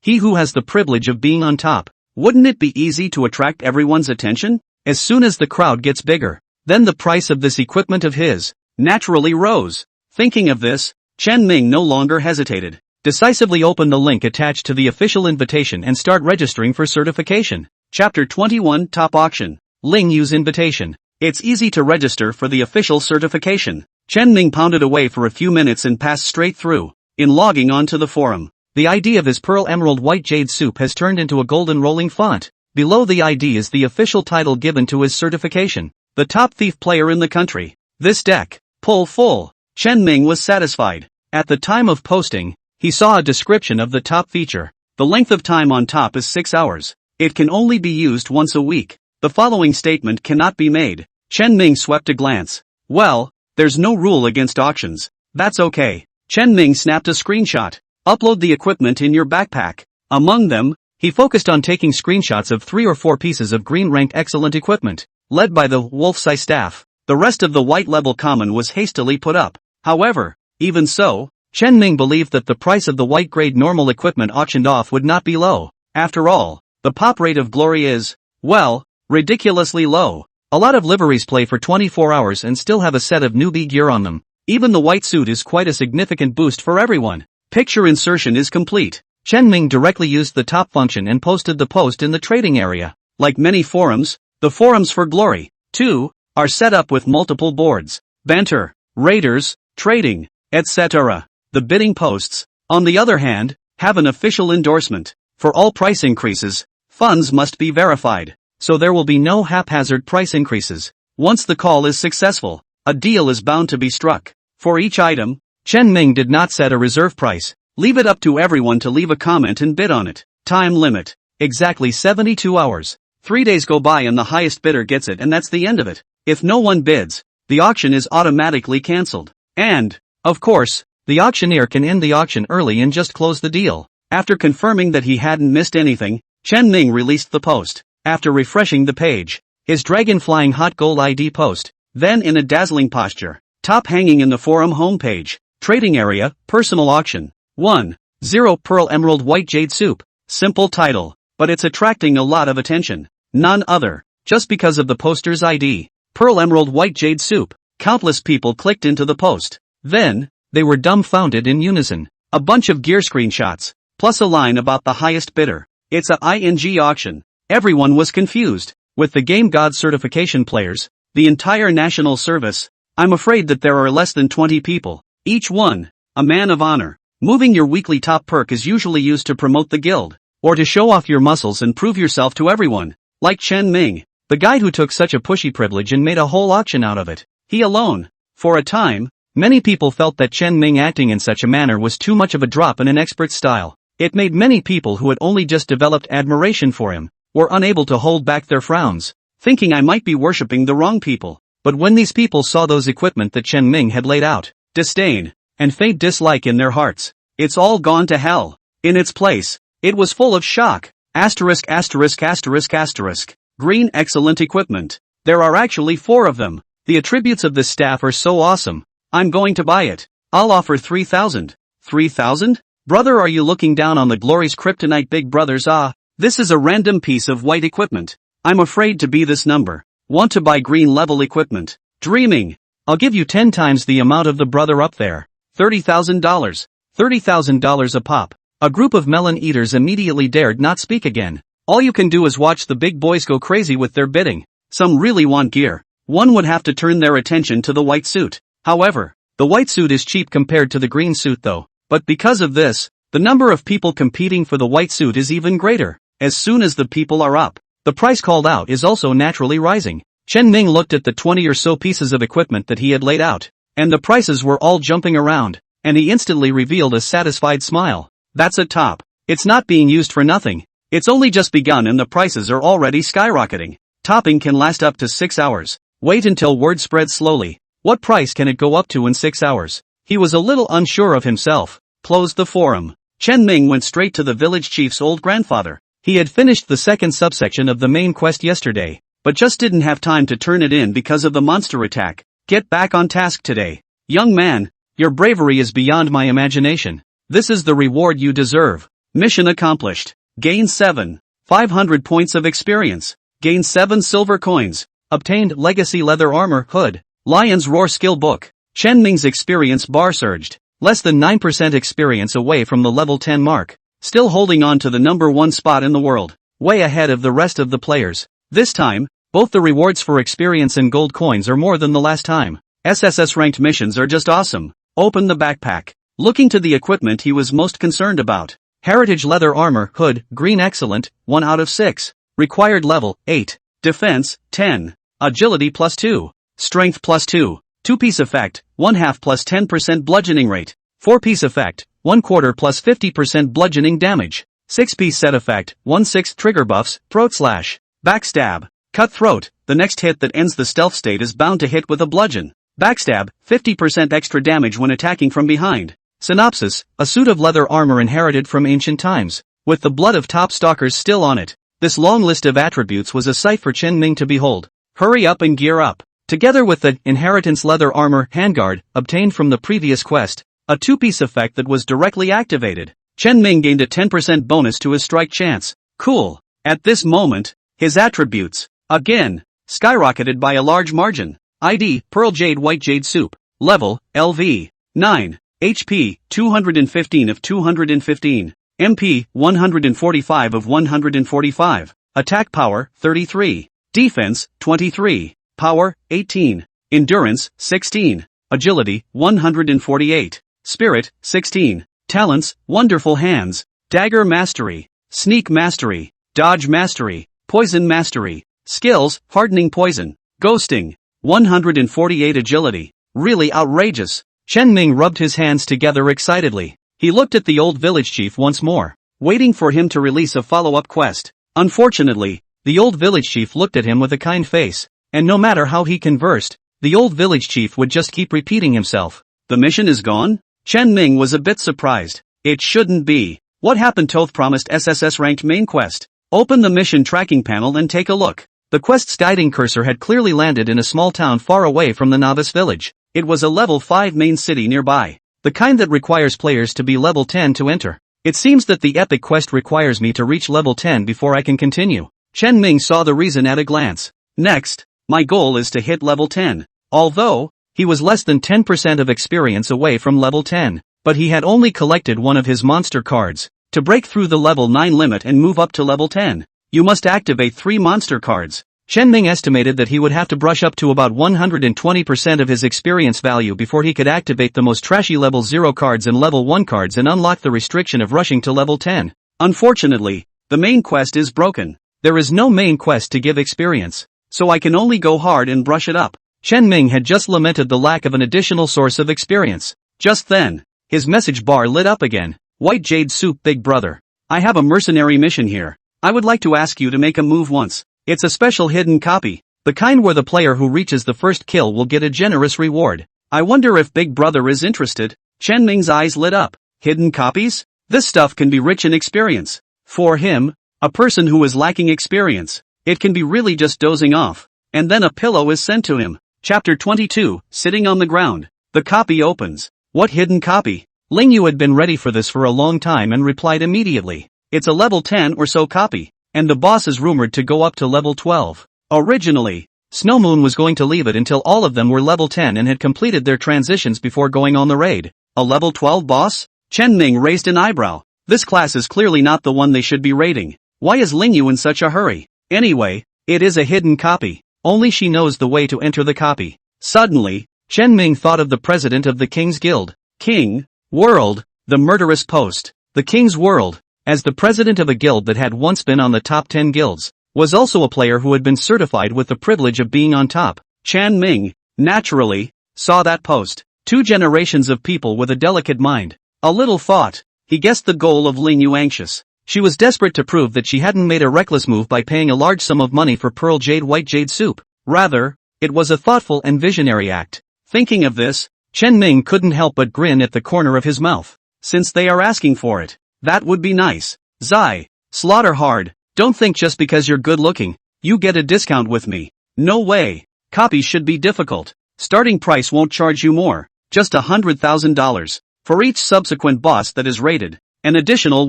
He who has the privilege of being on top. Wouldn't it be easy to attract everyone's attention? As soon as the crowd gets bigger, then the price of this equipment of his naturally rose. Thinking of this, Chen Ming no longer hesitated. Decisively open the link attached to the official invitation and start registering for certification. Chapter 21 Top Auction. Ling Yu's Invitation. It's easy to register for the official certification. Chen Ming pounded away for a few minutes and passed straight through. In logging onto the forum, the ID of his Pearl Emerald White Jade Soup has turned into a golden rolling font. Below the ID is the official title given to his certification. The top thief player in the country. This deck. Pull full. Chen Ming was satisfied. At the time of posting, he saw a description of the top feature. The length of time on top is 6 hours. It can only be used once a week. The following statement cannot be made. Chen Ming swept a glance. Well, there's no rule against auctions. That's okay. Chen Ming snapped a screenshot. Upload the equipment in your backpack. Among them, he focused on taking screenshots of 3 or 4 pieces of green-ranked excellent equipment, led by the Wolfseye staff. The rest of the white level common was hastily put up. However, even so, Chen Ming believed that the price of the white grade normal equipment auctioned off would not be low. After all, the pop rate of glory is, well, ridiculously low. A lot of liveries play for 24 hours and still have a set of newbie gear on them. Even the white suit is quite a significant boost for everyone. Picture insertion is complete. Chen Ming directly used the top function and posted the post in the trading area. Like many forums, the forums for Glory, too, are set up with multiple boards, banter, raiders, trading, etc. The bidding posts, on the other hand, have an official endorsement. For all price increases, funds must be verified, so there will be no haphazard price increases. Once the call is successful, a deal is bound to be struck. For each item, Chen Ming did not set a reserve price. Leave it up to everyone to leave a comment and bid on it. Time limit. Exactly 72 hours. 3 days go by and the highest bidder gets it, and that's the end of it. If no one bids, the auction is automatically cancelled. And, of course, the auctioneer can end the auction early and just close the deal. After confirming that he hadn't missed anything, Chen Ming released the post. After refreshing the page, his dragon flying hot gold ID post, then in a dazzling posture, top hanging in the forum homepage. Trading area, personal auction. 1.0 Pearl Emerald White Jade Soup. Simple title, but it's attracting a lot of attention. None other, just because of the poster's ID. Pearl Emerald White Jade Soup. Countless people clicked into the post. Then, they were dumbfounded in unison. A bunch of gear screenshots, plus a line about the highest bidder. It's a ING auction. Everyone was confused. With the Game God certification players, the entire national service, I'm afraid that there are less than 20 people. Each one, a man of honor. Moving your weekly top perk is usually used to promote the guild, or to show off your muscles and prove yourself to everyone. Like Chen Ming, the guy who took such a pushy privilege and made a whole auction out of it. He alone. For a time, many people felt that Chen Ming acting in such a manner was too much of a drop in an expert's style. It made many people who had only just developed admiration for him, were unable to hold back their frowns, thinking I might be worshipping the wrong people. But when these people saw those equipment that Chen Ming had laid out, disdain, and faint dislike in their hearts. It's all gone to hell. In its place, it was full of shock. Asterisk asterisk asterisk asterisk. Green excellent equipment. There are actually 4 of them. The attributes of this staff are so awesome. I'm going to buy it. I'll offer 3,000. 3,000? Brother, are you looking down on the Glory's kryptonite big brothers? This is a random piece of white equipment. I'm afraid to be this number. Want to buy green level equipment? Dreaming. I'll give you 10 times the amount of the brother up there. $30,000. $30,000 a pop. A group of melon eaters immediately dared not speak again. All you can do is watch the big boys go crazy with their bidding. Some really want gear. One would have to turn their attention to the white suit. However, the white suit is cheap compared to the green suit though. But because of this, the number of people competing for the white suit is even greater. As soon as the people are up, the price called out is also naturally rising. Chen Ming looked at the 20 or so pieces of equipment that he had laid out, and the prices were all jumping around, and he instantly revealed a satisfied smile. That's a top. It's not being used for nothing. It's only just begun and the prices are already skyrocketing. Topping can last up to 6 hours. Wait until word spreads slowly. What price can it go up to in 6 hours? He was a little unsure of himself. Closed the forum. Chen Ming went straight to the village chief's old grandfather. He had finished the second subsection of the main quest yesterday, but just didn't have time to turn it in because of the monster attack. Get back on task today. Young man, your bravery is beyond my imagination. This is the reward you deserve. Mission accomplished. Gain 500 points of experience. Gain 7 silver coins. Obtained legacy leather armor hood. Lion's Roar skill book. Chen Ming's experience bar surged. Less than 9% experience away from the level 10 mark. Still holding on to the number 1 spot in the world. Way ahead of the rest of the players. This time, both the rewards for experience and gold coins are more than the last time. SSS ranked missions are just awesome. Open the backpack. Looking to the equipment he was most concerned about. Heritage leather armor hood, green excellent, 1 out of 6. Required level, 8. Defense, 10. Agility plus 2. Strength plus 2. 2-piece effect, 1/2 plus 10% bludgeoning rate. 4-piece effect, 1/4 plus 50% bludgeoning damage. 6-piece set effect, 1/6 trigger buffs, throat slash. Backstab. Cut throat, the next hit that ends the stealth state is bound to hit with a bludgeon. Backstab, 50% extra damage when attacking from behind. Synopsis, a suit of leather armor inherited from ancient times, with the blood of top stalkers still on it. This long list of attributes was a sight for Chen Ming to behold. Hurry up and gear up. Together with the inheritance leather armor handguard, obtained from the previous quest, a 2-piece effect that was directly activated, Chen Ming gained a 10% bonus to his strike chance. Cool. At this moment, his attributes, again, skyrocketed by a large margin. ID, Pearl Jade White Jade Soup. Level, LV. 9. HP, 215 of 215. MP, 145 of 145. Attack power, 33. Defense, 23. Power, 18. Endurance, 16. Agility, 148. Spirit, 16. Talents, Wonderful Hands. Dagger Mastery. Sneak Mastery. Dodge Mastery. Poison Mastery. Skills, Hardening Poison. Ghosting. 148 Agility. Really outrageous. Chen Ming rubbed his hands together excitedly. He looked at the old village chief once more, waiting for him to release a follow-up quest. Unfortunately, the old village chief looked at him with a kind face, and no matter how he conversed, the old village chief would just keep repeating himself. The mission is gone? Chen Ming was a bit surprised. It shouldn't be. What happened? Toth promised SSS ranked main quest. Open the mission tracking panel and take a look. The quest's guiding cursor had clearly landed in a small town far away from the novice village. It was a level 5 main city nearby. The kind that requires players to be level 10 to enter. It seems that the epic quest requires me to reach level 10 before I can continue. Chen Ming saw the reason at a glance. Next, my goal is to hit level 10. Although, he was less than 10% of experience away from level 10, but he had only collected one of his monster cards. To break through the level 9 limit and move up to level 10, you must activate 3 monster cards. Chen Ming estimated that he would have to brush up to about 120% of his experience value before he could activate the most trashy level 0 cards and level 1 cards and unlock the restriction of rushing to level 10. Unfortunately, the main quest is broken. There is no main quest to give experience, so I can only go hard and brush it up. Chen Ming had just lamented the lack of an additional source of experience. Just then, his message bar lit up again. White Jade Soup Big Brother. I have a mercenary mission here. I would like to ask you to make a move once. It's a special hidden copy, the kind where the player who reaches the first kill will get a generous reward. I wonder if Big Brother is interested. Chen Ming's eyes lit up. Hidden copies? This stuff can be rich in experience. For him, a person who is lacking experience, it can be really just dozing off. And then a pillow is sent to him. Chapter 22, Sitting on the Ground. The copy opens. What hidden copy? Ling Yu had been ready for this for a long time and replied immediately. It's a level 10 or so copy, and the boss is rumored to go up to level 12. Originally, Snowmoon was going to leave it until all of them were level 10 and had completed their transitions before going on the raid. A level 12 boss? Chen Ming raised an eyebrow. This class is clearly not the one they should be raiding. Why is Ling Yu in such a hurry? Anyway, it is a hidden copy. Only she knows the way to enter the copy. Suddenly, Chen Ming thought of the president of the King's Guild. King, World, the murderous post. The King's World, as the president of a guild that had once been on the top 10 guilds, was also a player who had been certified with the privilege of being on top. Chen Ming, naturally, saw that post. 2 generations of people with a delicate mind. A little thought, he guessed the goal of Ling Yu anxious. She was desperate to prove that she hadn't made a reckless move by paying a large sum of money for pearl jade white jade soup. Rather, it was a thoughtful and visionary act. Thinking of this, Chen Ming couldn't help but grin at the corner of his mouth. Since they are asking for it, that would be nice. Zai, slaughter hard. Don't think just because you're good looking, you get a discount with me. No way. Copies should be difficult. Starting price won't charge you more. Just $100,000. For each subsequent boss that is rated, an additional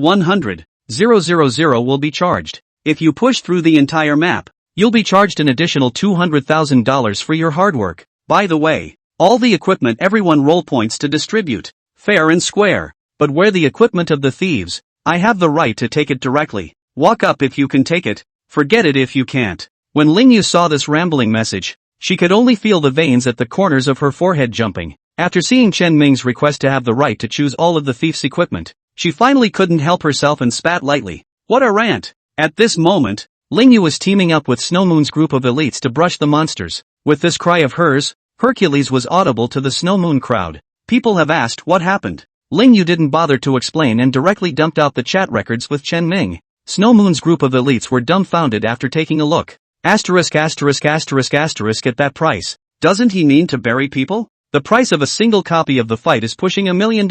100,000 will be charged. If you push through the entire map, you'll be charged an additional $200,000 for your hard work. By the way, all the equipment everyone roll points to distribute. Fair and square. But where the equipment of the thieves, I have the right to take it directly. Walk up if you can take it, forget it if you can't. When Lingyu saw this rambling message, she could only feel the veins at the corners of her forehead jumping. After seeing Chen Ming's request to have the right to choose all of the thief's equipment, she finally couldn't help herself and spat lightly. What a rant! At this moment, Lingyu was teaming up with Snow Moon's group of elites to brush the monsters. With this cry of hers, Hercules was audible to the Snow Moon crowd. People have asked what happened. Lingyu didn't bother to explain and directly dumped out the chat records with Chen Ming. Snow Moon's group of elites were dumbfounded after taking a look. Asterisk at that price. Doesn't he mean to bury people? The price of a single copy of the fight is pushing $1 million.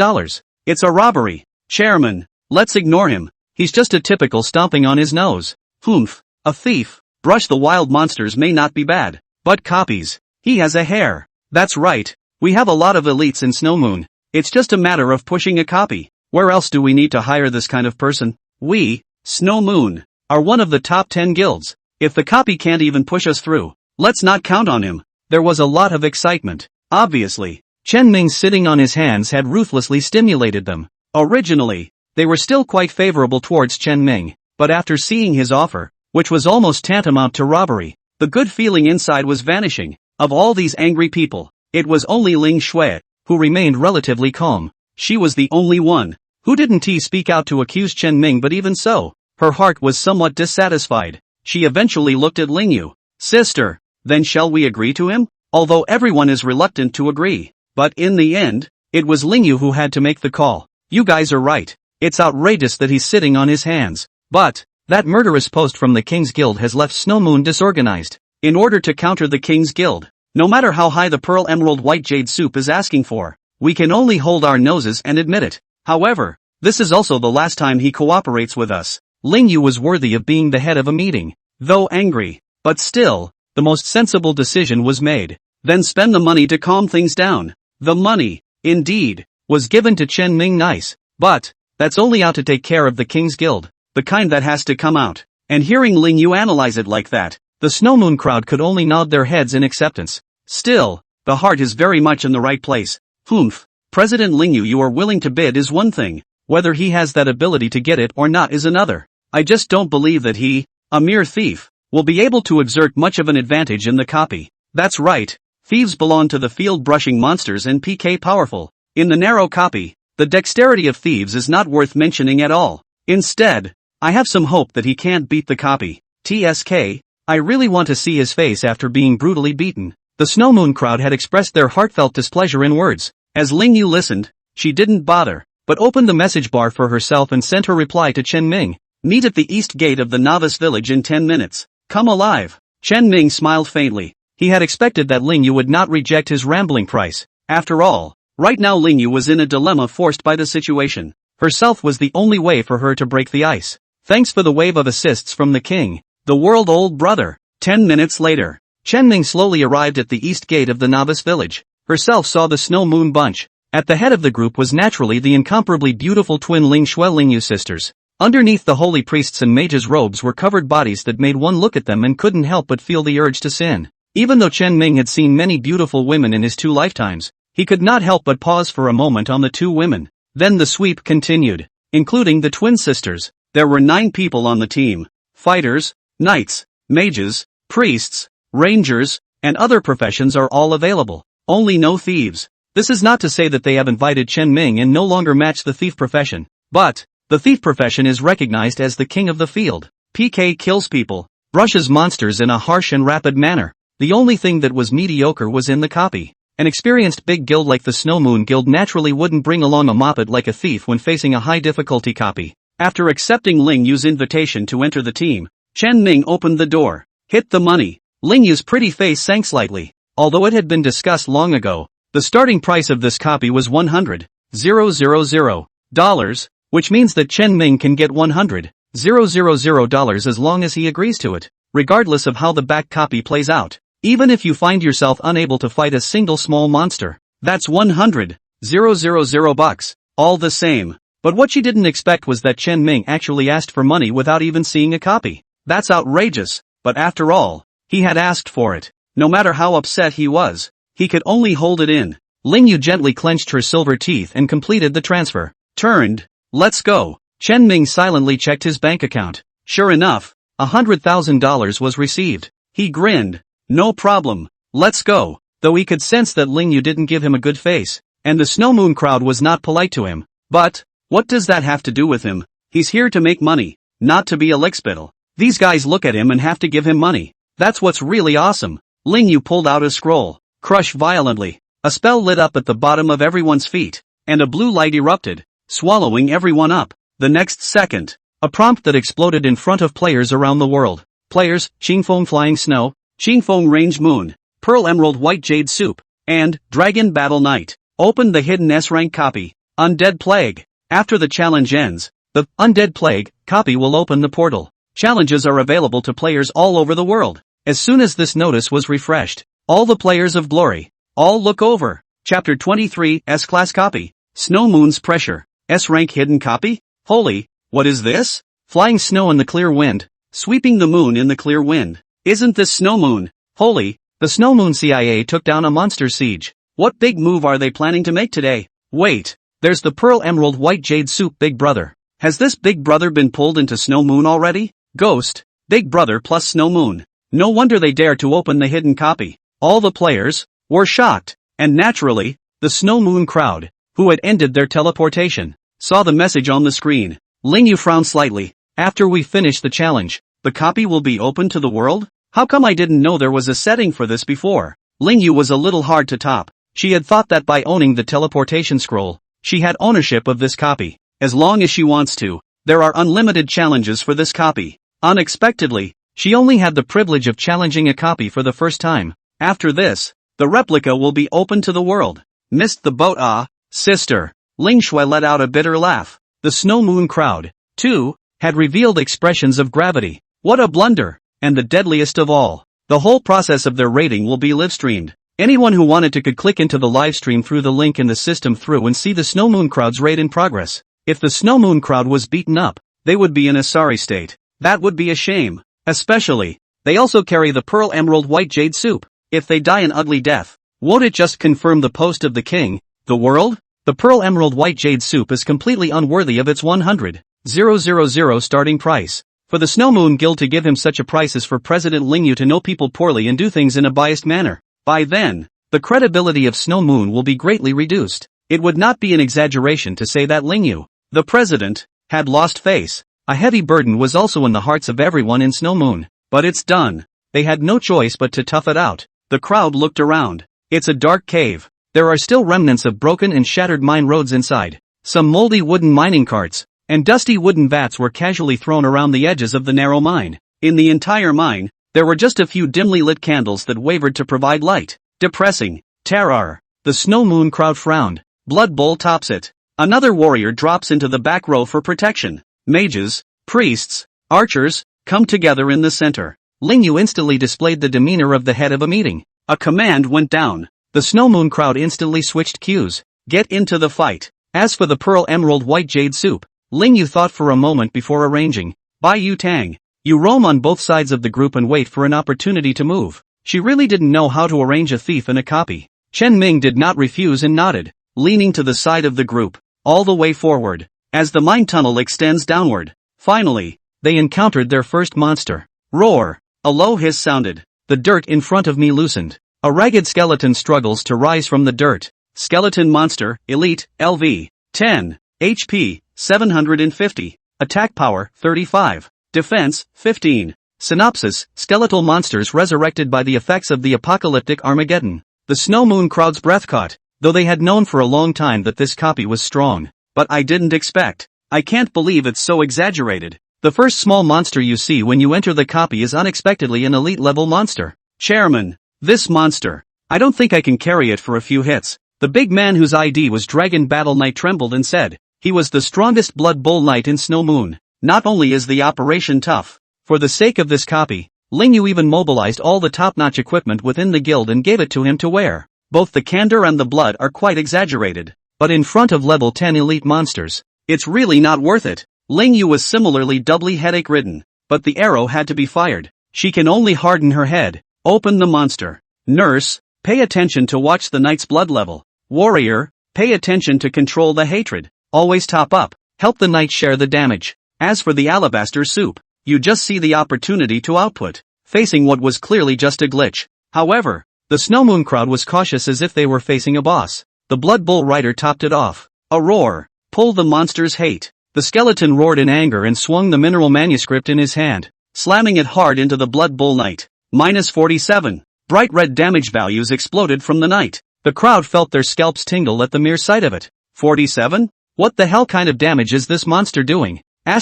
It's a robbery. Chairman, let's ignore him. He's just a typical stomping on his nose. Humph, a thief. Brush the wild monsters may not be bad, but copies. He has a hair. That's right. We have a lot of elites in Snow Moon. It's just a matter of pushing a copy. Where else do we need to hire this kind of person? We, Snow Moon, are one of the top 10 guilds. If the copy can't even push us through, let's not count on him. There was a lot of excitement. Obviously, Chen Ming sitting on his hands had ruthlessly stimulated them. Originally, they were still quite favorable towards Chen Ming, but after seeing his offer, which was almost tantamount to robbery, the good feeling inside was vanishing. Of all these angry people, it was only Ling Shui who remained relatively calm. She was the only one who didn't speak out to accuse Chen Ming, but even so, her heart was somewhat dissatisfied. She eventually looked at Lingyu. Sister, then shall we agree to him? Although everyone is reluctant to agree. But in the end, it was Lingyu who had to make the call. You guys are right. It's outrageous that he's sitting on his hands. But, that murderous post from the King's Guild has left Snow Moon disorganized. In order to counter the King's Guild, no matter how high the Pearl Emerald White Jade soup is asking for, we can only hold our noses and admit it. However, this is also the last time he cooperates with us. Lingyu was worthy of being the head of a meeting. Though angry, but still, the most sensible decision was made. Then spend the money to calm things down. The money, indeed, was given to Chen Ming nice, but that's only out to take care of the King's Guild, the kind that has to come out. And hearing Lingyu analyze it like that, the Snow Moon crowd could only nod their heads in acceptance. Still, the heart is very much in the right place. Humph, President Lingyu, you are willing to bid is one thing, whether he has that ability to get it or not is another. I just don't believe that he, a mere thief, will be able to exert much of an advantage in the copy. That's right, thieves belong to the field-brushing monsters and PK powerful. In the narrow copy, the dexterity of thieves is not worth mentioning at all. Instead, I have some hope that he can't beat the copy. TSK, I really want to see his face after being brutally beaten. The Snow Moon crowd had expressed their heartfelt displeasure in words. As Lingyu listened, she didn't bother, but opened the message bar for herself and sent her reply to Chen Ming. Meet at the east gate of the novice village in 10 minutes. Come alive. Chen Ming smiled faintly. He had expected that Lingyu would not reject his rambling price. After all, right now Lingyu was in a dilemma forced by the situation. Herself was the only way for her to break the ice. Thanks for the wave of assists from the king, the world-old brother. 10 minutes later, Chen Ming slowly arrived at the east gate of the novice village. Herself saw the Snow Moon bunch. At the head of the group was naturally the incomparably beautiful twin Ling Shui Lingyu sisters. Underneath the holy priests and mages' robes were covered bodies that made one look at them and couldn't help but feel the urge to sin. Even though Chen Ming had seen many beautiful women in his 2 lifetimes, he could not help but pause for a moment on the 2 women. Then the sweep continued, including the twin sisters. There were 9 people on the team. Fighters, knights, mages, priests, rangers, and other professions are all available. Only no thieves. This is not to say that they have invited Chen Ming and no longer match the thief profession, but the thief profession is recognized as the king of the field. PK kills people, brushes monsters in a harsh and rapid manner. The only thing that was mediocre was in the copy. An experienced big guild like the Snow Moon Guild naturally wouldn't bring along a moppet like a thief when facing a high difficulty copy. After accepting Ling Yu's invitation to enter the team, Chen Ming opened the door. Hit the money. Ling Yu's pretty face sank slightly. Although it had been discussed long ago, the starting price of this copy was $100,000, which means that Chen Ming can get $100,000 as long as he agrees to it, regardless of how the back copy plays out. Even if you find yourself unable to fight a single small monster, that's $100,000 all the same. But what she didn't expect was that Chen Ming actually asked for money without even seeing a copy. That's outrageous, but after all, he had asked for it. No matter how upset he was, he could only hold it in. Ling Yu gently clenched her silver teeth and completed the transfer. Turned. Let's go. Chen Ming silently checked his bank account. Sure enough, $100,000 was received. He grinned. No problem. Let's go. Though he could sense that Ling Yu didn't give him a good face, and the Snow Moon crowd was not polite to him. But, what does that have to do with him? He's here to make money, not to be a lickspittle. These guys look at him and have to give him money. That's what's really awesome. Ling Yu pulled out a scroll. Crush violently. A spell lit up at the bottom of everyone's feet, and a blue light erupted, swallowing everyone up. The next second, a prompt that exploded in front of players around the world. Players, Qingfeng Flying Snow, Qingfeng Range Moon, Pearl Emerald White Jade Soup, and Dragon Battle Knight. Open the hidden S-rank copy. Undead Plague. After the challenge ends, the Undead Plague copy will open the portal. Challenges are available to players all over the world. As soon as this notice was refreshed, all the players of Glory, all look over. Chapter 23, S-Class Copy. Snow Moon's Pressure. S-Rank Hidden Copy? Holy, what is this? Flying snow in the clear wind, sweeping the moon in the clear wind. Isn't this Snow Moon? Holy, the Snow Moon CIA took down a monster siege. What big move are they planning to make today? Wait, there's the Pearl Emerald White Jade Soup Big Brother. Has this Big Brother been pulled into Snow Moon already? Ghost, Big Brother plus Snow Moon. No wonder they dare to open the hidden copy. All the players were shocked, and naturally, the Snow Moon crowd, who had ended their teleportation, saw the message on the screen. Ling Yu frowned slightly. After we finish the challenge, the copy will be open to the world? How come I didn't know there was a setting for this before? Ling Yu was a little hard to top. She had thought that by owning the teleportation scroll, she had ownership of this copy. As long as she wants to, there are unlimited challenges for this copy. Unexpectedly, she only had the privilege of challenging a copy for the first time. After this, the replica will be open to the world. Missed the boat, sister. Ling Shui let out a bitter laugh. The Snow Moon crowd, too, had revealed expressions of gravity. What a blunder! And the deadliest of all. The whole process of their rating will be live-streamed. Anyone who wanted to could click into the live stream through the link in the system through and see the Snow Moon crowd's raid in progress. If the Snow Moon crowd was beaten up, they would be in a sorry state. That would be a shame. Especially, they also carry the Pearl Emerald White Jade Soup. If they die an ugly death, won't it just confirm the post of the king, the world? The Pearl Emerald White Jade Soup is completely unworthy of its 100,000 starting price. For the Snow Moon Guild to give him such a price is for President Ling Yu to know people poorly and do things in a biased manner. By then, the credibility of Snow Moon will be greatly reduced. It would not be an exaggeration to say that Ling Yu, the president, had lost face. A heavy burden was also in the hearts of everyone in Snow Moon. But it's done. They had no choice but to tough it out. The crowd looked around. It's a dark cave. There are still remnants of broken and shattered mine roads inside. Some moldy wooden mining carts and dusty wooden vats were casually thrown around the edges of the narrow mine. In the entire mine, there were just a few dimly lit candles that wavered to provide light. Depressing. Terror. The Snow Moon crowd frowned. Blood Bowl tops it. Another warrior drops into the back row for protection. Mages, priests, archers, come together in the center. Ling Yu instantly displayed the demeanor of the head of a meeting. A command went down. The Snow Moon crowd instantly switched cues. Get into the fight. As for the Pearl Emerald White Jade Soup, Ling Yu thought for a moment before arranging. Bai Yu Tang. You roam on both sides of the group and wait for an opportunity to move. She really didn't know how to arrange a thief and a copy. Chen Ming did not refuse and nodded, leaning to the side of the group, all the way forward. As the mine tunnel extends downward, finally, they encountered their first monster. Roar! A low hiss sounded. The dirt in front of me loosened. A ragged skeleton struggles to rise from the dirt. Skeleton monster, elite, LV, 10, HP, 750, attack power, 35, defense, 15. Synopsis, skeletal monsters resurrected by the effects of the apocalyptic Armageddon. The Snow Moon crowd's breath caught, though they had known for a long time that this copy was strong. But I didn't expect. I can't believe it's so exaggerated. The first small monster you see when you enter the copy is unexpectedly an elite level monster. Chairman, this monster. I don't think I can carry it for a few hits. The big man whose ID was Dragon Battle Knight trembled and said, he was the strongest Blood Bowl Knight in Snow Moon. Not only is the operation tough, for the sake of this copy, Ling Yu even mobilized all the top-notch equipment within the guild and gave it to him to wear. Both the candor and the blood are quite exaggerated. But in front of level 10 elite monsters, it's really not worth it. Ling Yu was similarly doubly headache-ridden, but the arrow had to be fired. She can only harden her head. Open the monster. Nurse, pay attention to watch the knight's blood level. Warrior, pay attention to control the hatred. Always top up. Help the knight share the damage. As for the alabaster soup, you just see the opportunity to output, facing what was clearly just a glitch. However, the Snow Moon crowd was cautious as if they were facing a boss. The Blood Bowl rider topped it off. A roar. Pull the monster's hate. The skeleton roared in anger and swung the mineral manuscript in his hand, slamming it hard into the Blood Bowl Knight. -47. Bright red damage values exploded from the knight. The crowd felt their scalps tingle at the mere sight of it. 47? What the hell kind of damage is this monster doing? How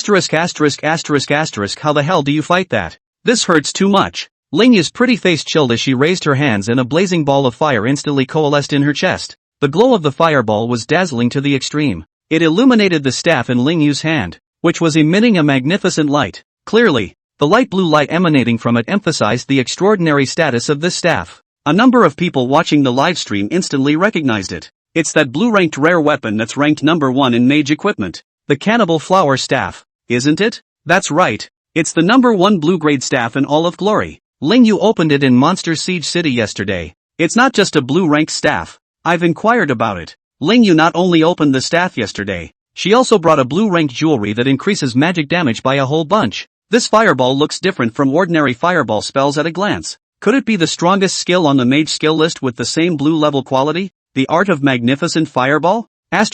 the hell do you fight that? This hurts too much. Ling Yu's pretty face chilled as she raised her hands and a blazing ball of fire instantly coalesced in her chest. The glow of the fireball was dazzling to the extreme. It illuminated the staff in Ling Yu's hand, which was emitting a magnificent light. Clearly, the light blue light emanating from it emphasized the extraordinary status of this staff. A number of people watching the livestream instantly recognized it. It's that blue-ranked rare weapon that's ranked number 1 in mage equipment. The Cannibal Flower Staff, isn't it? That's right. It's the number 1 blue-grade staff in all of Glory. Ling Yu opened it in Monster Siege City yesterday. It's not just a blue-ranked staff. I've inquired about it. Ling Yu not only opened the staff yesterday, she also brought a blue-ranked jewelry that increases magic damage by a whole bunch. This fireball looks different from ordinary fireball spells at a glance. Could it be the strongest skill on the mage skill list with the same blue level quality? The Art of Magnificent Fireball? It's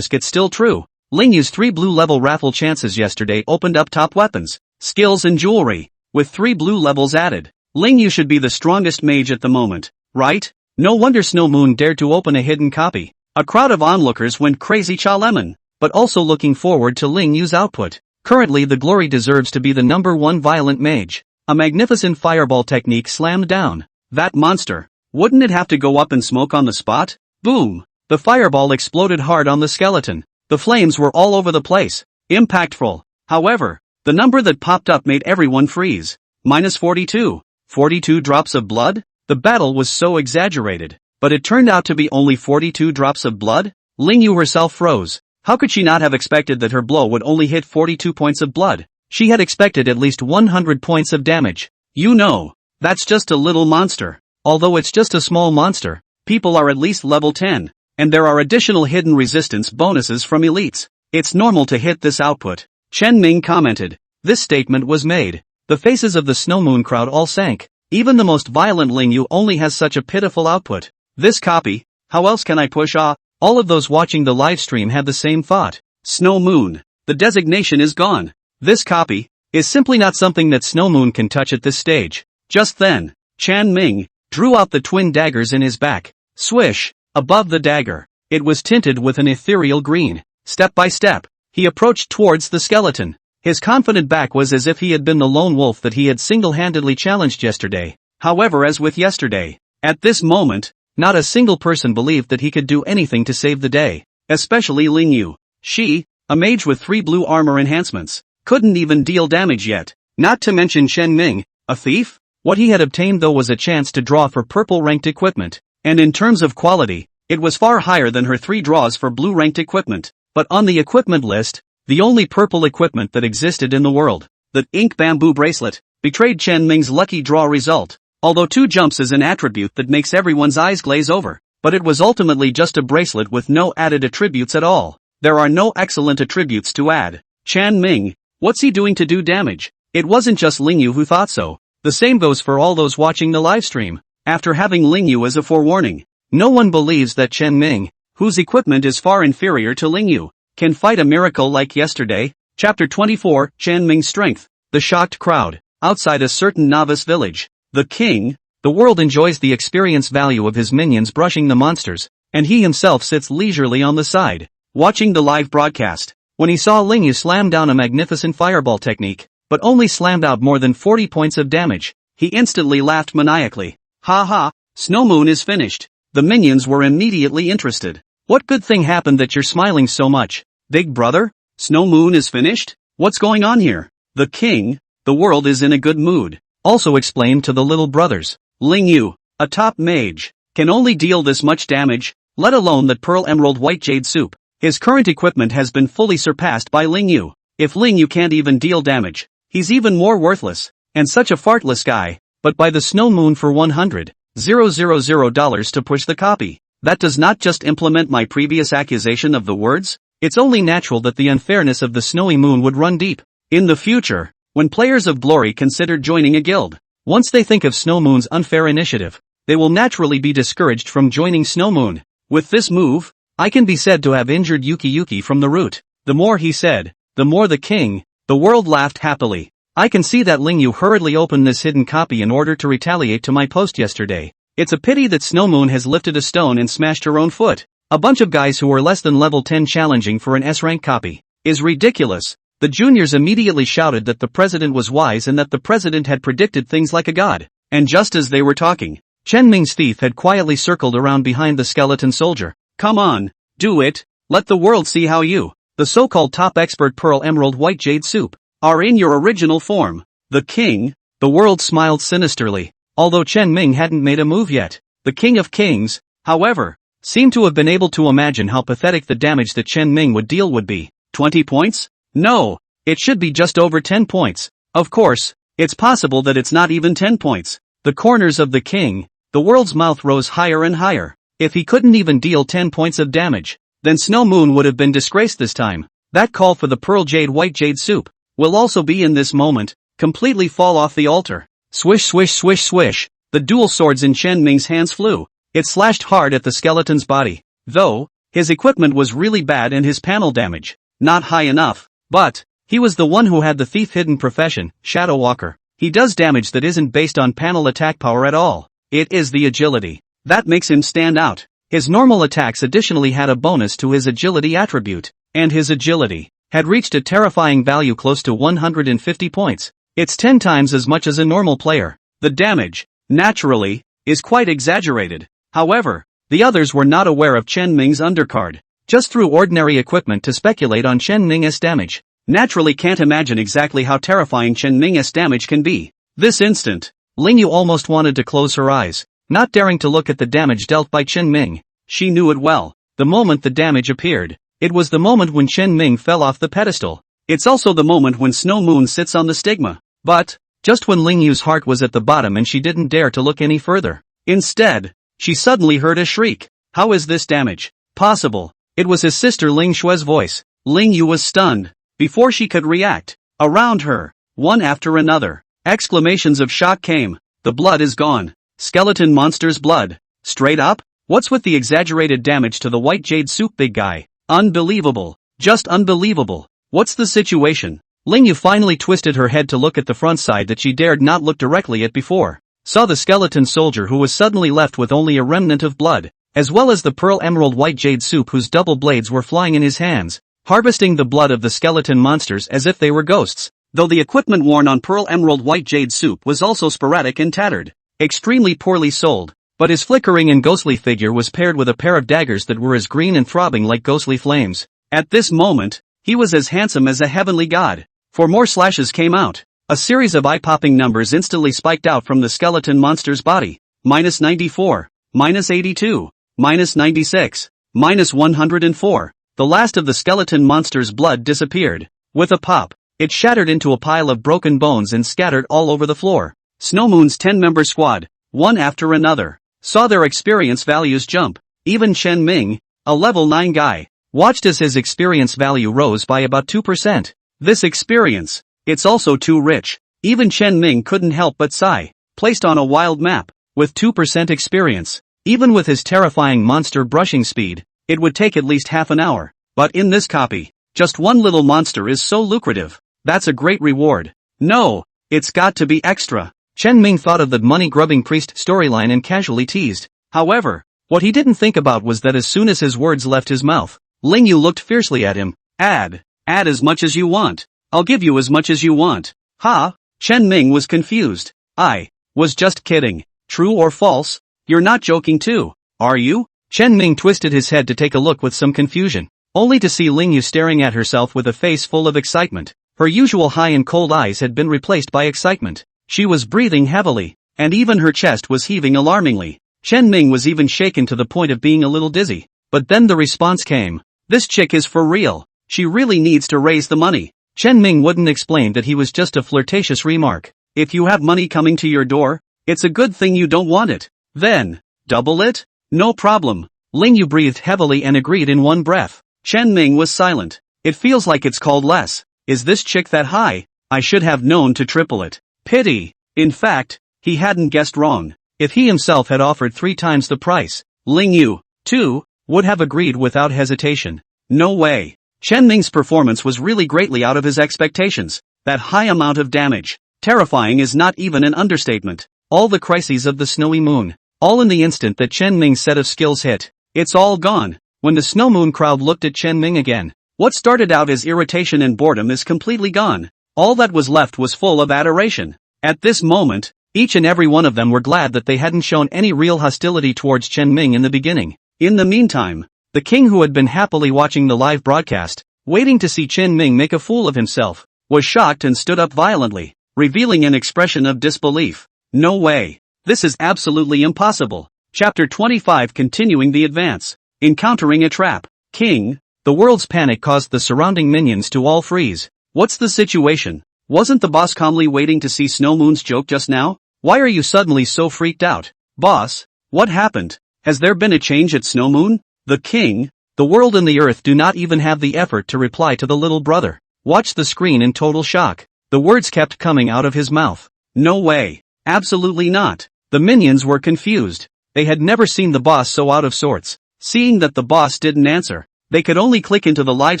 still true. Ling Yu's 3 blue level raffle chances yesterday opened up top weapons, skills and jewelry. With 3 blue levels added, Ling Yu should be the strongest mage at the moment, right? No wonder Snow Moon dared to open a hidden copy. A crowd of onlookers went crazy cha lemon, but also looking forward to Ling Yu's output. Currently the Glory deserves to be the number 1 violent mage. A magnificent fireball technique slammed down. That monster. Wouldn't it have to go up in smoke on the spot? Boom. The fireball exploded hard on the skeleton. The flames were all over the place. Impactful. However, the number that popped up made everyone freeze. -42. 42 drops of blood? The battle was so exaggerated, but it turned out to be only 42 drops of blood? Ling Yu herself froze. How could she not have expected that her blow would only hit 42 points of blood? She had expected at least 100 points of damage. You know, that's just a little monster. Although it's just a small monster, people are at least level 10, and there are additional hidden resistance bonuses from elites. It's normal to hit this output. Chen Ming commented. This statement was made. The faces of the Snow Moon crowd all sank. Even the most violent Ling Yu only has such a pitiful output. This copy, how else can I push All of those watching the livestream had the same thought. Snow Moon. The designation is gone. This copy is simply not something that Snow Moon can touch at this stage. Just then, Chan Ming drew out the twin daggers in his back. Swish, above the dagger. It was tinted with an ethereal green. Step by step, he approached towards the skeleton. His confident back was as if he had been the lone wolf that he had single-handedly challenged yesterday. However, as with yesterday, at this moment, not a single person believed that he could do anything to save the day. Especially Ling Yu. She, a mage with 3 blue armor enhancements, couldn't even deal damage yet. Not to mention Chen Ming, a thief? What he had obtained though was a chance to draw for purple-ranked equipment. And in terms of quality, it was far higher than her 3 draws for blue-ranked equipment. But on the equipment list, the only purple equipment that existed in the world, the ink bamboo bracelet, betrayed Chen Ming's lucky draw result. Although 2 jumps is an attribute that makes everyone's eyes glaze over, but it was ultimately just a bracelet with no added attributes at all. There are no excellent attributes to add. Chan Ming, what's he doing to do damage? It wasn't just Ling Yu who thought so. The same goes for all those watching the livestream. After having Ling Yu as a forewarning, no one believes that Chen Ming, whose equipment is far inferior to Ling Yu, can fight a miracle like yesterday. Chapter 24, Chen Ming's Strength. The shocked crowd. Outside a certain novice village, the king, the world enjoys the experience value of his minions brushing the monsters, and he himself sits leisurely on the side. watching the live broadcast. When he saw Ling Yu slam down a magnificent fireball technique, but only slammed out more than 40 points of damage, he instantly laughed maniacally. Ha ha, Snow Moon is finished. The minions were immediately interested. What good thing happened that you're smiling so much? Big brother? Snow Moon is finished? What's going on here? The king, the world is in a good mood. Also explained to the little brothers. Ling Yu, a top mage, can only deal this much damage, let alone that pearl emerald white jade soup. His current equipment has been fully surpassed by Ling Yu. If Ling Yu can't even deal damage, he's even more worthless, and such a fartless guy, but by the Snow Moon for $100,000 to push the copy. That does not just implement my previous accusation of the words, it's only natural that the unfairness of the Snowy Moon would run deep. In the future, when players of Glory consider joining a guild, once they think of Snow Moon's unfair initiative, they will naturally be discouraged from joining Snow Moon. With this move, I can be said to have injured Yuki from the root. The more he said, the more the king, the world laughed happily. I can see that Ling Yu hurriedly opened this hidden copy in order to retaliate to my post yesterday. It's a pity that Snow Moon has lifted a stone and smashed her own foot. A bunch of guys who are less than level 10 challenging for an S-rank copy is ridiculous. The juniors immediately shouted that the president was wise and that the president had predicted things like a god. And just as they were talking, Chen Ming's thief had quietly circled around behind the skeleton soldier. Come on, do it, let the world see how you, the so-called top expert pearl emerald white jade soup, are in your original form. The king, the world smiled sinisterly, although Chen Ming hadn't made a move yet. The king of kings, however, seemed to have been able to imagine how pathetic the damage that Chen Ming would deal would be. 20 points? No, it should be just over 10 points. Of course, it's possible that it's not even 10 points. The corners of the king, the world's mouth rose higher and higher. If he couldn't even deal 10 points of damage, then Snow Moon would have been disgraced this time. That call for the pearl jade white jade soup will also be in this moment, completely fall off the altar. Swish swish swish swish, the dual swords in Chen Ming's hands flew. It slashed hard at the skeleton's body, though, his equipment was really bad and his panel damage, not high enough. But, he was the one who had the thief hidden profession, Shadow Walker. He does damage that isn't based on panel attack power at all. It is the agility that makes him stand out. His normal attacks additionally had a bonus to his agility attribute, and his agility had reached a terrifying value close to 150 points. It's 10 times as much as a normal player. The damage, naturally, is quite exaggerated. However, the others were not aware of Chen Ming's undercard. Just through ordinary equipment to speculate on Chen Ming's damage. Naturally can't imagine exactly how terrifying Chen Ming's damage can be. This instant, Ling Yu almost wanted to close her eyes, not daring to look at the damage dealt by Chen Ming. She knew it well. The moment the damage appeared, it was the moment when Chen Ming fell off the pedestal. It's also the moment when Snow Moon sits on the stigma. But, just when Ling Yu's heart was at the bottom and she didn't dare to look any further. Instead, she suddenly heard a shriek. How is this damage possible? It was his sister Ling Shue's voice. Ling Yu was stunned. Before she could react, around her, one after another, exclamations of shock came. The blood is gone. Skeleton monster's blood. Straight up? What's with the exaggerated damage to the white jade soup big guy? Unbelievable. Just unbelievable. What's the situation? Ling Yu finally twisted her head to look at the front side that she dared not look directly at before. Saw the skeleton soldier who was suddenly left with only a remnant of blood, as well as the pearl emerald white jade soup whose double blades were flying in his hands, harvesting the blood of the skeleton monsters as if they were ghosts. Though the equipment worn on pearl emerald white jade soup was also sporadic and tattered, extremely poorly sold, but his flickering and ghostly figure was paired with a pair of daggers that were as green and throbbing like ghostly flames. At this moment, he was as handsome as a heavenly god. 4 more slashes came out. A series of eye-popping numbers instantly spiked out from the skeleton monster's body. -94, -82, -96, -104. The last of the skeleton monster's blood disappeared. With a pop, it shattered into a pile of broken bones and scattered all over the floor. Snow Moon's 10-member squad, one after another, saw their experience values jump. Even Chen Ming, a level 9 guy, watched as his experience value rose by about 2%. This experience, it's also too rich. Even Chen Ming couldn't help but sigh. Placed on a wild map, with 2% experience, even with his terrifying monster brushing speed, it would take at least half an hour. But in this copy, just one little monster is so lucrative. That's a great reward. No, it's got to be extra. Chen Ming thought of the money-grubbing priest storyline and casually teased. However, what he didn't think about was that as soon as his words left his mouth, Ling Yu looked fiercely at him. Add as much as you want. I'll give you as much as you want. Ha? Chen Ming was confused. I was just kidding. True or false? You're not joking too, are you? Chen Ming twisted his head to take a look with some confusion, only to see Ling Yu staring at herself with a face full of excitement. Her usual high and cold eyes had been replaced by excitement. She was breathing heavily, and even her chest was heaving alarmingly. Chen Ming was even shaken to the point of being a little dizzy. But then the response came. This chick is for real. She really needs to raise the money. Chen Ming wouldn't explain that he was just a flirtatious remark. If you have money coming to your door, it's a good thing you don't want it. Then, double it? No problem. Ling Yu breathed heavily and agreed in one breath. Chen Ming was silent. It feels like it's called less. Is this chick that high? I should have known to triple it. Pity. In fact, he hadn't guessed wrong. If he himself had offered 3 times the price, Ling Yu, too, would have agreed without hesitation. No way. Chen Ming's performance was really greatly out of his expectations. That high amount of damage. Terrifying is not even an understatement. All the crises of the snowy moon. All in the instant that Chen Ming's set of skills hit. It's all gone. When the snow moon crowd looked at Chen Ming again, what started out as irritation and boredom is completely gone. All that was left was full of adoration. At this moment, each and every one of them were glad that they hadn't shown any real hostility towards Chen Ming in the beginning. In the meantime, the king, who had been happily watching the live broadcast, waiting to see Chen Ming make a fool of himself, was shocked and stood up violently, revealing an expression of disbelief. No way. This is absolutely impossible. Chapter 25, continuing the advance. Encountering a trap. King. The world's panic caused the surrounding minions to all freeze. What's the situation? Wasn't the boss calmly waiting to see Snow Moon's joke just now? Why are you suddenly so freaked out? Boss, what happened? Has there been a change at Snow Moon? The king, the world and the earth do not even have the effort to reply to the little brother. Watch the screen in total shock. The words kept coming out of his mouth. No way. Absolutely not. The minions were confused. They had never seen the boss so out of sorts. Seeing that the boss didn't answer, they could only click into the live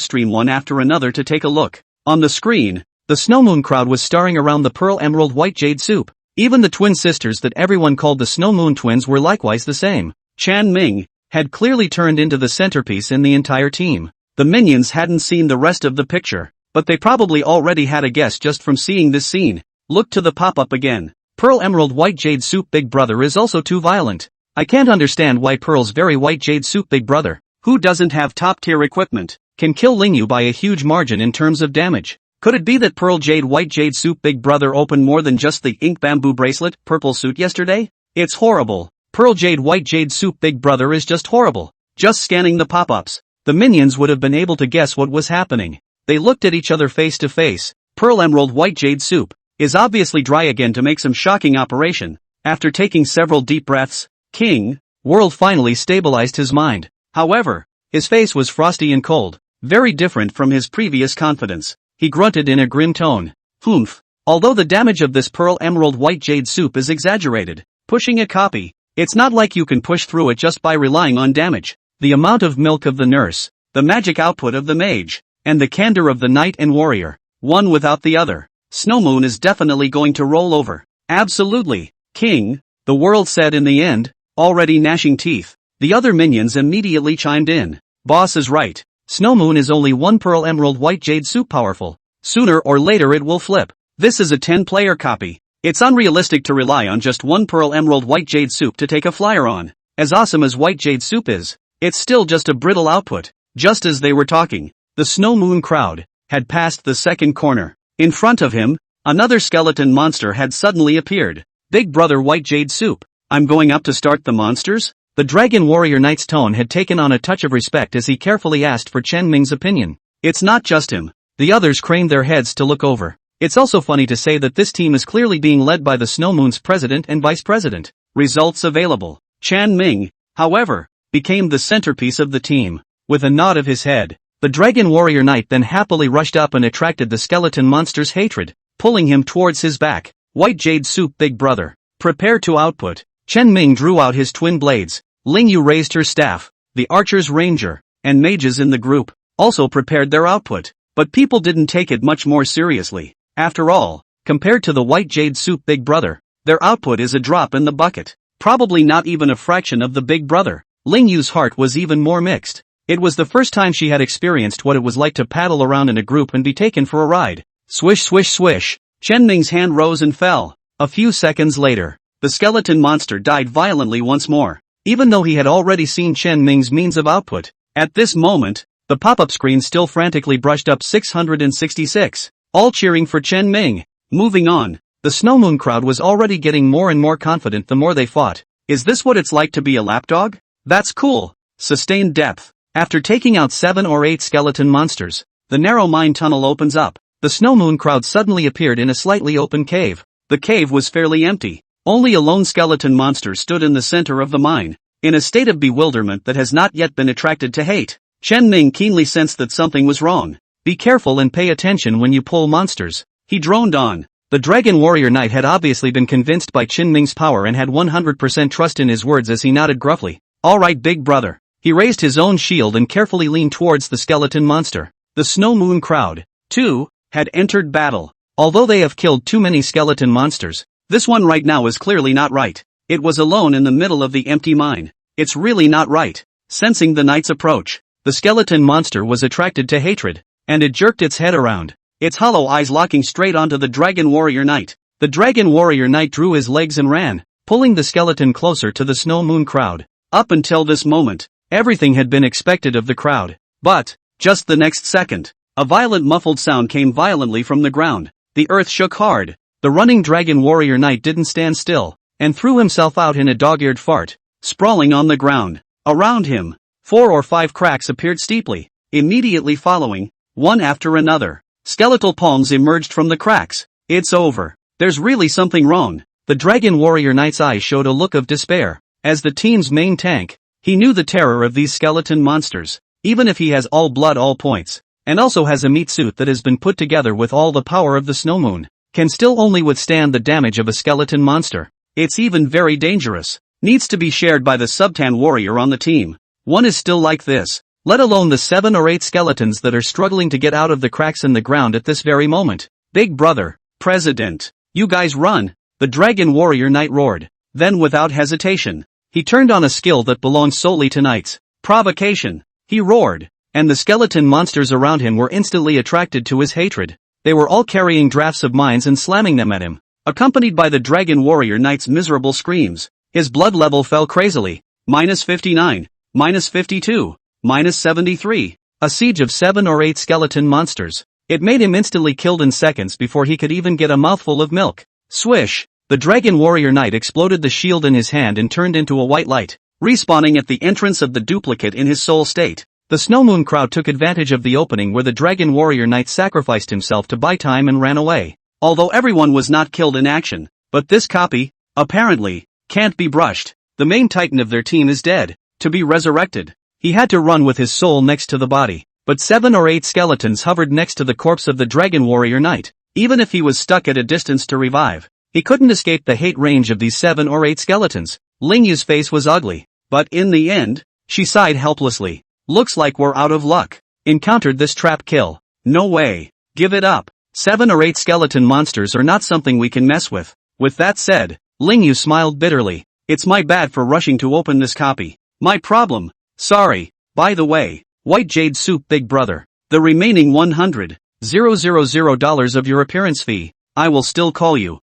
stream one after another to take a look. On the screen, the Snow Moon crowd was starring around the Pearl Emerald White Jade soup. Even the twin sisters that everyone called the Snow Moon twins were likewise the same. Chen Ming had clearly turned into the centerpiece in the entire team. The minions hadn't seen the rest of the picture, but they probably already had a guess just from seeing this scene. Look to the pop-up again. Pearl Emerald White Jade soup big brother is also too violent. I can't understand why Pearl's very White Jade soup big brother, who doesn't have top-tier equipment, can kill Ling Yu by a huge margin in terms of damage. Could it be that Pearl Jade White Jade soup big brother opened more than just the ink bamboo bracelet purple suit yesterday? It's horrible. Pearl Jade White Jade soup big brother is just horrible. Just scanning the pop-ups, the minions would have been able to guess what was happening. They looked at each other face to face. Pearl Emerald White Jade soup is obviously dry again to make some shocking operation. After taking several deep breaths, King World finally stabilized his mind. However, his face was frosty and cold, very different from his previous confidence. He grunted in a grim tone. Humph. Although the damage of this Pearl Emerald White Jade soup is exaggerated, pushing a copy, it's not like you can push through it just by relying on damage. The amount of milk of the nurse, the magic output of the mage, and the candor of the knight and warrior, one without the other. Snow Moon is definitely going to roll over. Absolutely. King, the world said in the end, already gnashing teeth. The other minions immediately chimed in. Boss is right. Snow Moon is only one Pearl Emerald White Jade soup powerful. Sooner or later it will flip. This is a 10-player copy. It's unrealistic to rely on just one Pearl Emerald White Jade soup to take a flyer on. As awesome as White Jade soup is, it's still just a brittle output. Just as they were talking, the Snow Moon crowd had passed the second corner. In front of him, another skeleton monster had suddenly appeared. Big brother White Jade soup. I'm going up to start the monsters? The Dragon Warrior Knight's tone had taken on a touch of respect as he carefully asked for Chen Ming's opinion. It's not just him. The others craned their heads to look over. It's also funny to say that this team is clearly being led by the Snow Moon's president and vice president. Results available. Chen Ming, however, became the centerpiece of the team. With a nod of his head, the Dragon Warrior Knight then happily rushed up and attracted the skeleton monster's hatred, pulling him towards his back. White Jade soup big brother. Prepare to output. Chen Ming drew out his twin blades. Ling Yu raised her staff. The archers, ranger, and mages in the group also prepared their output. But people didn't take it much more seriously. After all, compared to the White Jade soup big brother, their output is a drop in the bucket. Probably not even a fraction of the big brother. Ling Yu's heart was even more mixed. It was the first time she had experienced what it was like to paddle around in a group and be taken for a ride. Swish swish swish. Chen Ming's hand rose and fell. A few seconds later, the skeleton monster died violently once more, even though he had already seen Chen Ming's means of output. At this moment, the pop-up screen still frantically brushed up 666, all cheering for Chen Ming. Moving on, the Snowmoon crowd was already getting more and more confident the more they fought. Is this what it's like to be a lapdog? That's cool. Sustained depth. After taking out 7 or 8 skeleton monsters, the narrow mine tunnel opens up. The Snowmoon crowd suddenly appeared in a slightly open cave. The cave was fairly empty. Only a lone skeleton monster stood in the center of the mine, in a state of bewilderment that has not yet been attracted to hate. Chen Ming keenly sensed that something was wrong. Be careful and pay attention when you pull monsters, he droned on. The Dragon Warrior Knight had obviously been convinced by Chen Ming's power and had 100% trust in his words as he nodded gruffly. Alright big brother. He raised his own shield and carefully leaned towards the skeleton monster. The Snowmoon crowd, too, had entered battle. Although they have killed too many skeleton monsters, this one right now is clearly not right. It was alone in the middle of the empty mine. It's really not right. Sensing the knight's approach, the skeleton monster was attracted to hatred, and it jerked its head around, its hollow eyes locking straight onto the Dragon Warrior Knight. The Dragon Warrior Knight drew his legs and ran, pulling the skeleton closer to the Snowmoon crowd. Up until this moment, everything had been expected of the crowd. But, just the next second, a violent muffled sound came violently from the ground. The earth shook hard. The running Dragon Warrior Knight didn't stand still, and threw himself out in a dog-eared fart, sprawling on the ground. Around him, 4 or 5 cracks appeared steeply. Immediately following, one after another, skeletal palms emerged from the cracks. It's over. There's really something wrong. The Dragon Warrior Knight's eyes showed a look of despair. As the team's main tank, he knew the terror of these skeleton monsters. Even if he has all blood all points, and also has a meat suit that has been put together with all the power of the Snowmoon, can still only withstand the damage of a skeleton monster. It's even very dangerous. Needs to be shared by the Subtan warrior on the team. One is still like this, let alone the 7 or 8 skeletons that are struggling to get out of the cracks in the ground at this very moment. Big brother, President, you guys run, the Dragon Warrior Knight roared. Then without hesitation, he turned on a skill that belongs solely to knights. Provocation, he roared, and the skeleton monsters around him were instantly attracted to his hatred. They were all carrying drafts of mines and slamming them at him, accompanied by the Dragon Warrior Knight's miserable screams. His blood level fell crazily. -59, -52, -73. A siege of 7 or 8 skeleton monsters. It made him instantly killed in seconds before he could even get a mouthful of milk. Swish! The Dragon Warrior Knight exploded the shield in his hand and turned into a white light, respawning at the entrance of the duplicate in his soul state. The Snowmoon crowd took advantage of the opening where the Dragon Warrior Knight sacrificed himself to buy time and ran away. Although everyone was not killed in action, but this copy, apparently, can't be brushed. The main titan of their team is dead, to be resurrected. He had to run with his soul next to the body, but 7 or 8 skeletons hovered next to the corpse of the Dragon Warrior Knight. Even if he was stuck at a distance to revive, he couldn't escape the hate range of these 7 or 8 skeletons. Ling Yu's face was ugly, but in the end, she sighed helplessly. Looks like we're out of luck. Encountered this trap kill. No way. Give it up. 7 or 8 skeleton monsters are not something we can mess with. With that said, Ling Yu smiled bitterly. It's my bad for rushing to open this copy. My problem. Sorry. By the way, White Jade Soup big brother, the remaining $100,000 of your appearance fee, I will still call you.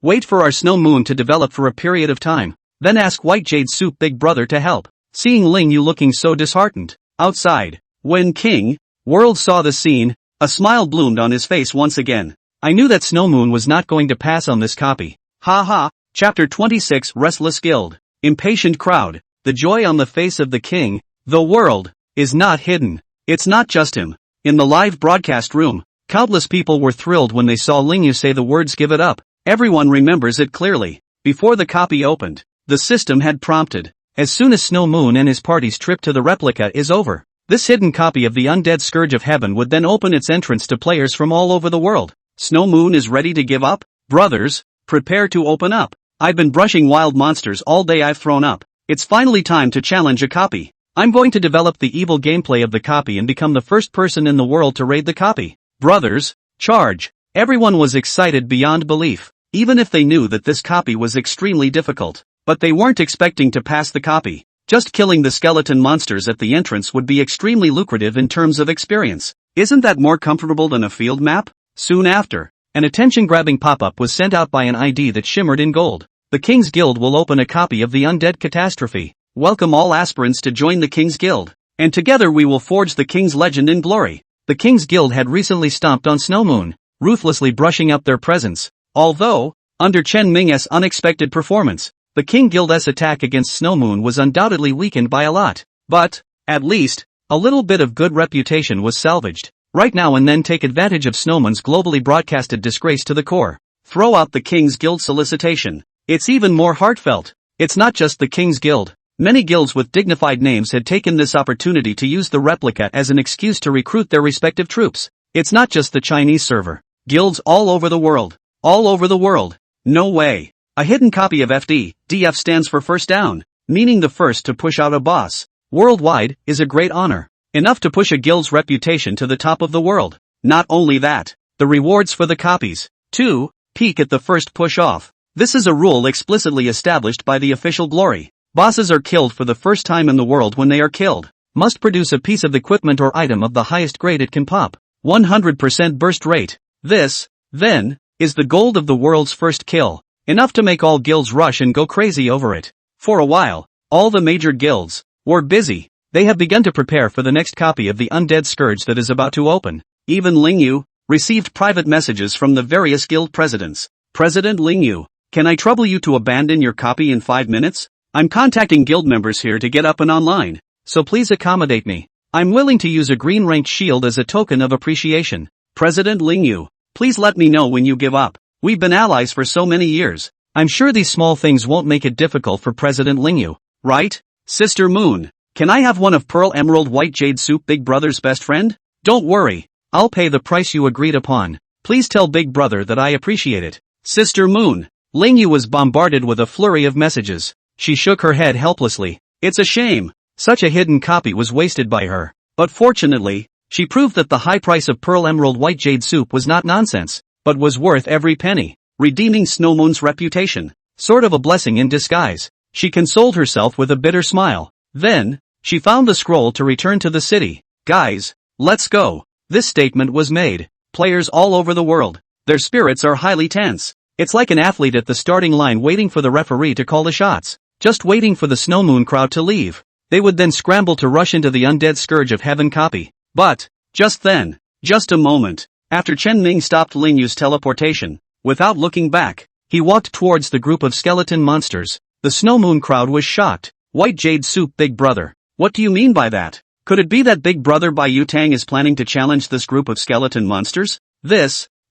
Wait for our snow moon to develop for a period of time. Then ask White Jade Soup big brother to help. Seeing Ling Yu looking so disheartened, outside, when King World saw the scene, a smile bloomed on his face once again. I knew that Snow Moon was not going to pass on this copy. Ha ha. Chapter 26 Restless Guild. Impatient crowd. The joy on the face of the king, the world, is not hidden. It's not just him. In the live broadcast room, countless people were thrilled when they saw Ling Yu say the words give it up. Everyone remembers it clearly. Before the copy opened, the system had prompted. As soon as Snow Moon and his party's trip to the replica is over, this hidden copy of the undead Scourge of Heaven would then open its entrance to players from all over the world. Snow Moon is ready to give up? Brothers, prepare to open up. I've been brushing wild monsters all day. I've thrown up. It's finally time to challenge a copy. I'm going to develop the evil gameplay of the copy and become the first person in the world to raid the copy. Brothers, charge. Everyone was excited beyond belief, even if they knew that this copy was extremely difficult. But they weren't expecting to pass the copy. Just killing the skeleton monsters at the entrance would be extremely lucrative in terms of experience. Isn't that more comfortable than a field map? Soon after, an attention-grabbing pop-up was sent out by an ID that shimmered in gold. The King's Guild will open a copy of the Undead Catastrophe. Welcome all aspirants to join the King's Guild, and together we will forge the King's legend in glory. The King's Guild had recently stomped on Snow Moon, ruthlessly brushing up their presence. Although, under Chen Ming's unexpected performance, the King Guild's attack against Snow Moon was undoubtedly weakened by a lot. But, at least, a little bit of good reputation was salvaged. Right now and then take advantage of Snow Moon's globally broadcasted disgrace to the core. Throw out the King's Guild solicitation. It's even more heartfelt. It's not just the King's Guild. Many guilds with dignified names had taken this opportunity to use the replica as an excuse to recruit their respective troops. It's not just the Chinese server. Guilds all over the world. All over the world. No way. A hidden copy of FD, DF stands for first down, meaning the first to push out a boss. Worldwide, is a great honor. Enough to push a guild's reputation to the top of the world. Not only that, the rewards for the copies. 2. Peak at the first push off. This is a rule explicitly established by the official glory. Bosses are killed for the first time in the world when they are killed. Must produce a piece of equipment or item of the highest grade it can pop. 100% burst rate. This, then, is the gold of the world's first kill. Enough to make all guilds rush and go crazy over it. For a while, all the major guilds were busy. They have begun to prepare for the next copy of the Undead Scourge that is about to open. Even Lingyu received private messages from the various guild presidents. President Lingyu, can I trouble you to abandon your copy in 5 minutes? I'm contacting guild members here to get up and online, so please accommodate me. I'm willing to use a green ranked shield as a token of appreciation. President Lingyu, please let me know when you give up. We've been allies for so many years. I'm sure these small things won't make it difficult for President Lingyu, right? Sister Moon, can I have one of Pearl Emerald White Jade Soup Big Brother's best friend? Don't worry, I'll pay the price you agreed upon. Please tell Big Brother that I appreciate it. Sister Moon. Lingyu was bombarded with a flurry of messages. She shook her head helplessly. It's a shame. Such a hidden copy was wasted by her. But fortunately, she proved that the high price of Pearl Emerald White Jade Soup was not nonsense, but was worth every penny, redeeming Snow Moon's reputation. Sort of a blessing in disguise. She consoled herself with a bitter smile. Then, she found the scroll to return to the city. Guys, let's go. This statement was made. Players all over the world. Their spirits are highly tense. It's like an athlete at the starting line waiting for the referee to call the shots. Just waiting for the Snow Moon crowd to leave. They would then scramble to rush into the Undead Scourge of Heaven copy. But, just then, just a moment, after Chen Ming stopped Lingyu's teleportation, without looking back, he walked towards the group of skeleton monsters. The Snow Moon crowd was shocked. White Jade Soup Big Brother. What do you mean by that? Could it be that Big Brother Bai Yutang is planning to challenge this group of skeleton monsters?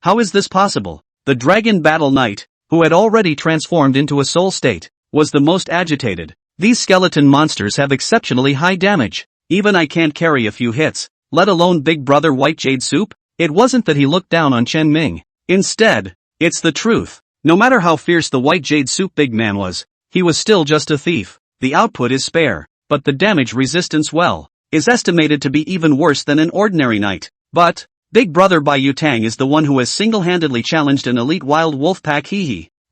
How is this possible? The Dragon Battle Knight, who had already transformed into a soul state, was the most agitated. These skeleton monsters have exceptionally high damage. Even I can't carry a few hits, let alone Big Brother White Jade Soup. It wasn't that he looked down on Chen Ming. Instead, it's the truth. No matter how fierce the White Jade Soup big man was, he was still just a thief. The output is spare, but the damage resistance is estimated to be even worse than an ordinary knight. But, Big Brother Bai Yutang is the one who has single-handedly challenged an elite wild wolf pack.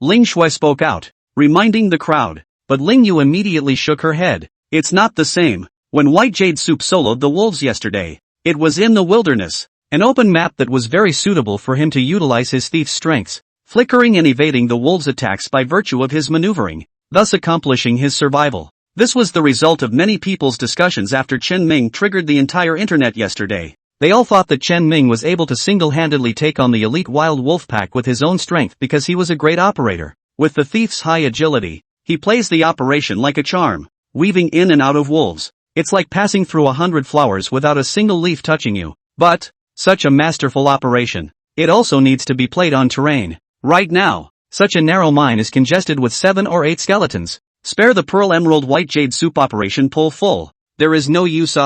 Ling Shui spoke out, reminding the crowd, but Ling Yu immediately shook her head. It's not the same. When White Jade Soup soloed the wolves yesterday, it was in the wilderness, an open map that was very suitable for him to utilize his thief's strengths, flickering and evading the wolves' attacks by virtue of his maneuvering, thus accomplishing his survival. This was the result of many people's discussions after Chen Ming triggered the entire internet yesterday. They all thought that Chen Ming was able to single-handedly take on the elite wild wolf pack with his own strength because he was a great operator. With the thief's high agility, he plays the operation like a charm, weaving in and out of wolves. It's like passing through 100 flowers without a single leaf touching you. But, such a masterful operation. It also needs to be played on terrain. Right now, such a narrow mine is congested with 7 or 8 skeletons. Spare the Pearl Emerald White Jade Soup operation pull full. There is no use.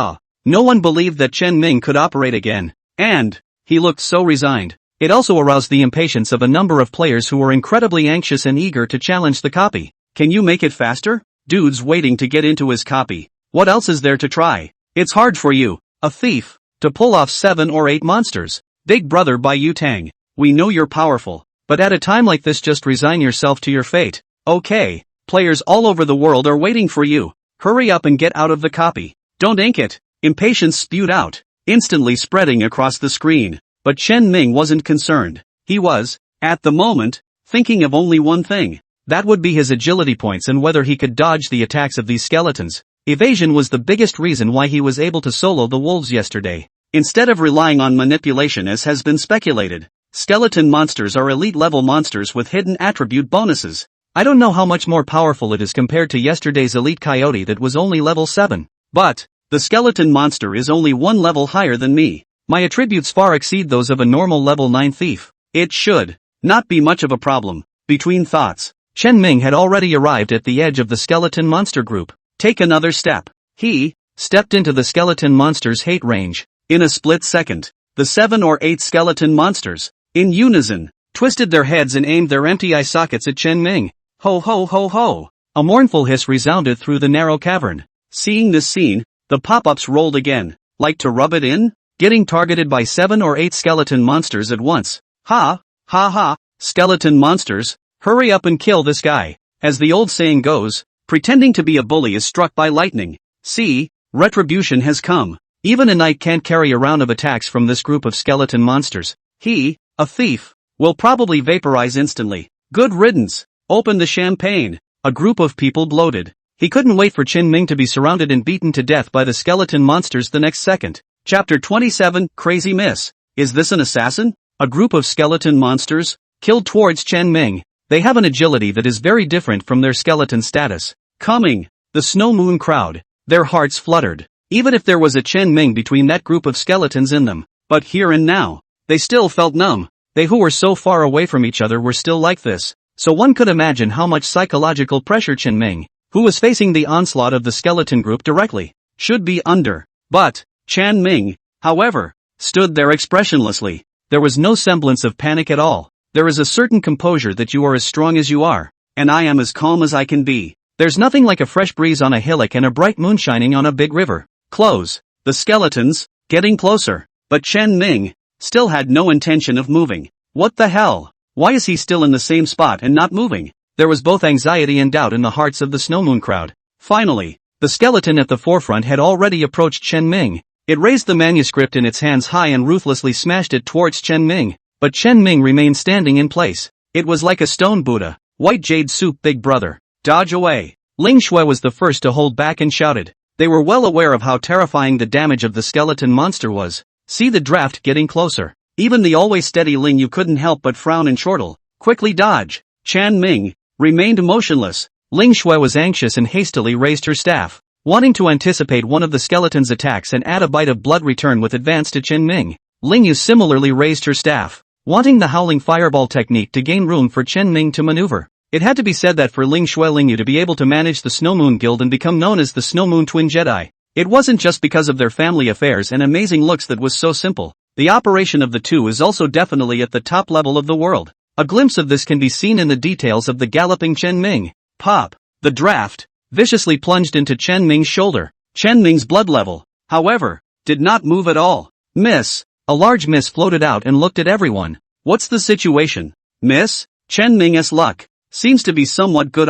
No one believed that Chen Ming could operate again. And, he looked so resigned. It also aroused the impatience of a number of players who were incredibly anxious and eager to challenge the copy. Can you make it faster? Dude's waiting to get into his copy. What else is there to try? It's hard for you, a thief, to pull off 7 or 8 monsters. Big Brother Bai Yutang, we know you're powerful, but at a time like this just resign yourself to your fate. Okay, players all over the world are waiting for you. Hurry up and get out of the copy. Don't ink it. Impatience spewed out, instantly spreading across the screen. But Chen Ming wasn't concerned. He was, at the moment, thinking of only one thing. That would be his agility points and whether he could dodge the attacks of these skeletons. Evasion was the biggest reason why he was able to solo the wolves yesterday. Instead of relying on manipulation as has been speculated, skeleton monsters are elite-level monsters with hidden attribute bonuses. I don't know how much more powerful it is compared to yesterday's elite coyote that was only level 7. But the skeleton monster is only one level higher than me. My attributes far exceed those of a normal level 9 thief. It should not be much of a problem. Between thoughts, Chen Ming had already arrived at the edge of the skeleton monster group. Take another step. He stepped into the skeleton monster's hate range. In a split second, the 7 or 8 skeleton monsters, in unison, twisted their heads and aimed their empty eye sockets at Chen Ming. Ho ho ho ho! A mournful hiss resounded through the narrow cavern. Seeing this scene, the pop-ups rolled again. Like to rub it in? Getting targeted by 7 or 8 skeleton monsters at once. Ha! Ha ha! Skeleton monsters, hurry up and kill this guy. As the old saying goes, pretending to be a bully is struck by lightning. See, retribution has come. Even a knight can't carry a round of attacks from this group of skeleton monsters. He, a thief, will probably vaporize instantly. Good riddance. Open the champagne. A group of people bloated. He couldn't wait for Chen Ming to be surrounded and beaten to death by the skeleton monsters the next second. Chapter 27, Crazy Miss. Is this an assassin? A group of skeleton monsters killed towards Chen Ming. They have an agility that is very different from their skeleton status. Coming. The Snow Moon crowd. Their hearts fluttered. Even if there was a Chen Ming between that group of skeletons in them. But here and now, they still felt numb. They who were so far away from each other were still like this. So one could imagine how much psychological pressure Chen Ming, who was facing the onslaught of the skeleton group directly, should be under. But Chen Ming, however, stood there expressionlessly. There was no semblance of panic at all. There is a certain composure that you are as strong as you are, and I am as calm as I can be. There's nothing like a fresh breeze on a hillock and a bright moon shining on a big river. Close. The skeletons, getting closer. But Chen Ming still had no intention of moving. What the hell? Why is he still in the same spot and not moving? There was both anxiety and doubt in the hearts of the Snow Moon crowd. Finally, the skeleton at the forefront had already approached Chen Ming. It raised the manuscript in its hands high and ruthlessly smashed it towards Chen Ming. But Chen Ming remained standing in place. It was like a stone Buddha. White jade soup, big brother. Dodge away. Ling Shui was the first to hold back and shouted. They were well aware of how terrifying the damage of the skeleton monster was. See the draft getting closer. Even the always steady Ling Yu couldn't help but frown and chortle. Quickly dodge. Chen Ming remained motionless. Ling Shui was anxious and hastily raised her staff, wanting to anticipate one of the skeleton's attacks and add a bite of blood return with advance to Chen Ming. Ling Yu similarly raised her staff, wanting the howling fireball technique to gain room for Chen Ming to maneuver. It had to be said that for Ling Shui Ling Yu to be able to manage the Snow Moon Guild and become known as the Snow Moon Twin Jedi, it wasn't just because of their family affairs and amazing looks that was so simple. The operation of the two is also definitely at the top level of the world. A glimpse of this can be seen in the details of the galloping Chen Ming. Pop. The draft viciously plunged into Chen Ming's shoulder. Chen Ming's blood level, however, did not move at all. Miss. A large miss floated out and looked at everyone. What's the situation? Miss? Chen Ming's luck seems to be somewhat good.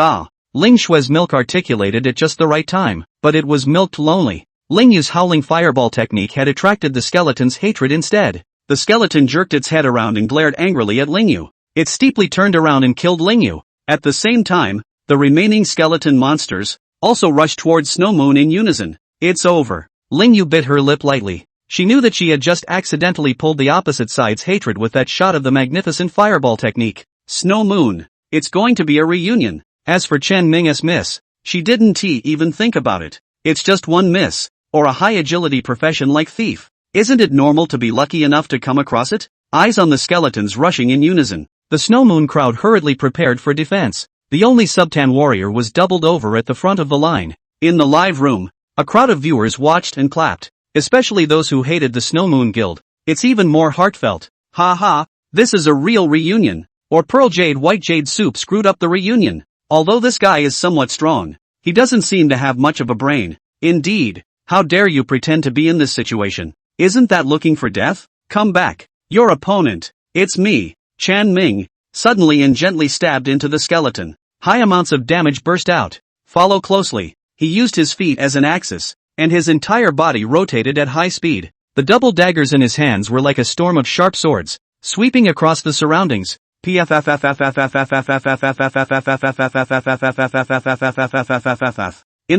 Ling Shui's milk articulated at just the right time, but it was milked lonely. Ling Yu's howling fireball technique had attracted the skeleton's hatred instead. The skeleton jerked its head around and glared angrily at Ling Yu. It steeply turned around and killed Ling Yu. At the same time, the remaining skeleton monsters also rushed towards Snow Moon in unison. It's over. Ling Yu bit her lip lightly. She knew that she had just accidentally pulled the opposite side's hatred with that shot of the magnificent fireball technique. Snow Moon. It's going to be a reunion. As for Chen Ming's miss, she didn't even think about it. It's just one miss, or a high agility profession like thief. Isn't it normal to be lucky enough to come across it? Eyes on the skeletons rushing in unison. The Snow Moon crowd hurriedly prepared for defense. The only Subtan warrior was doubled over at the front of the line. In the live room, a crowd of viewers watched and clapped, especially those who hated the Snow Moon Guild. It's even more heartfelt. Ha ha, this is a real reunion. Or Pearl Jade White Jade Soup screwed up the reunion. Although this guy is somewhat strong, he doesn't seem to have much of a brain. Indeed, how dare you pretend to be in this situation? Isn't that looking for death? Come back. Your opponent. It's me, Chen Ming, suddenly and gently stabbed into the skeleton. High amounts of damage burst out. Follow closely. he used his feet as an axis, and his entire body rotated at high speed. The double daggers in his hands were like a storm of sharp swords, sweeping across the surroundings. In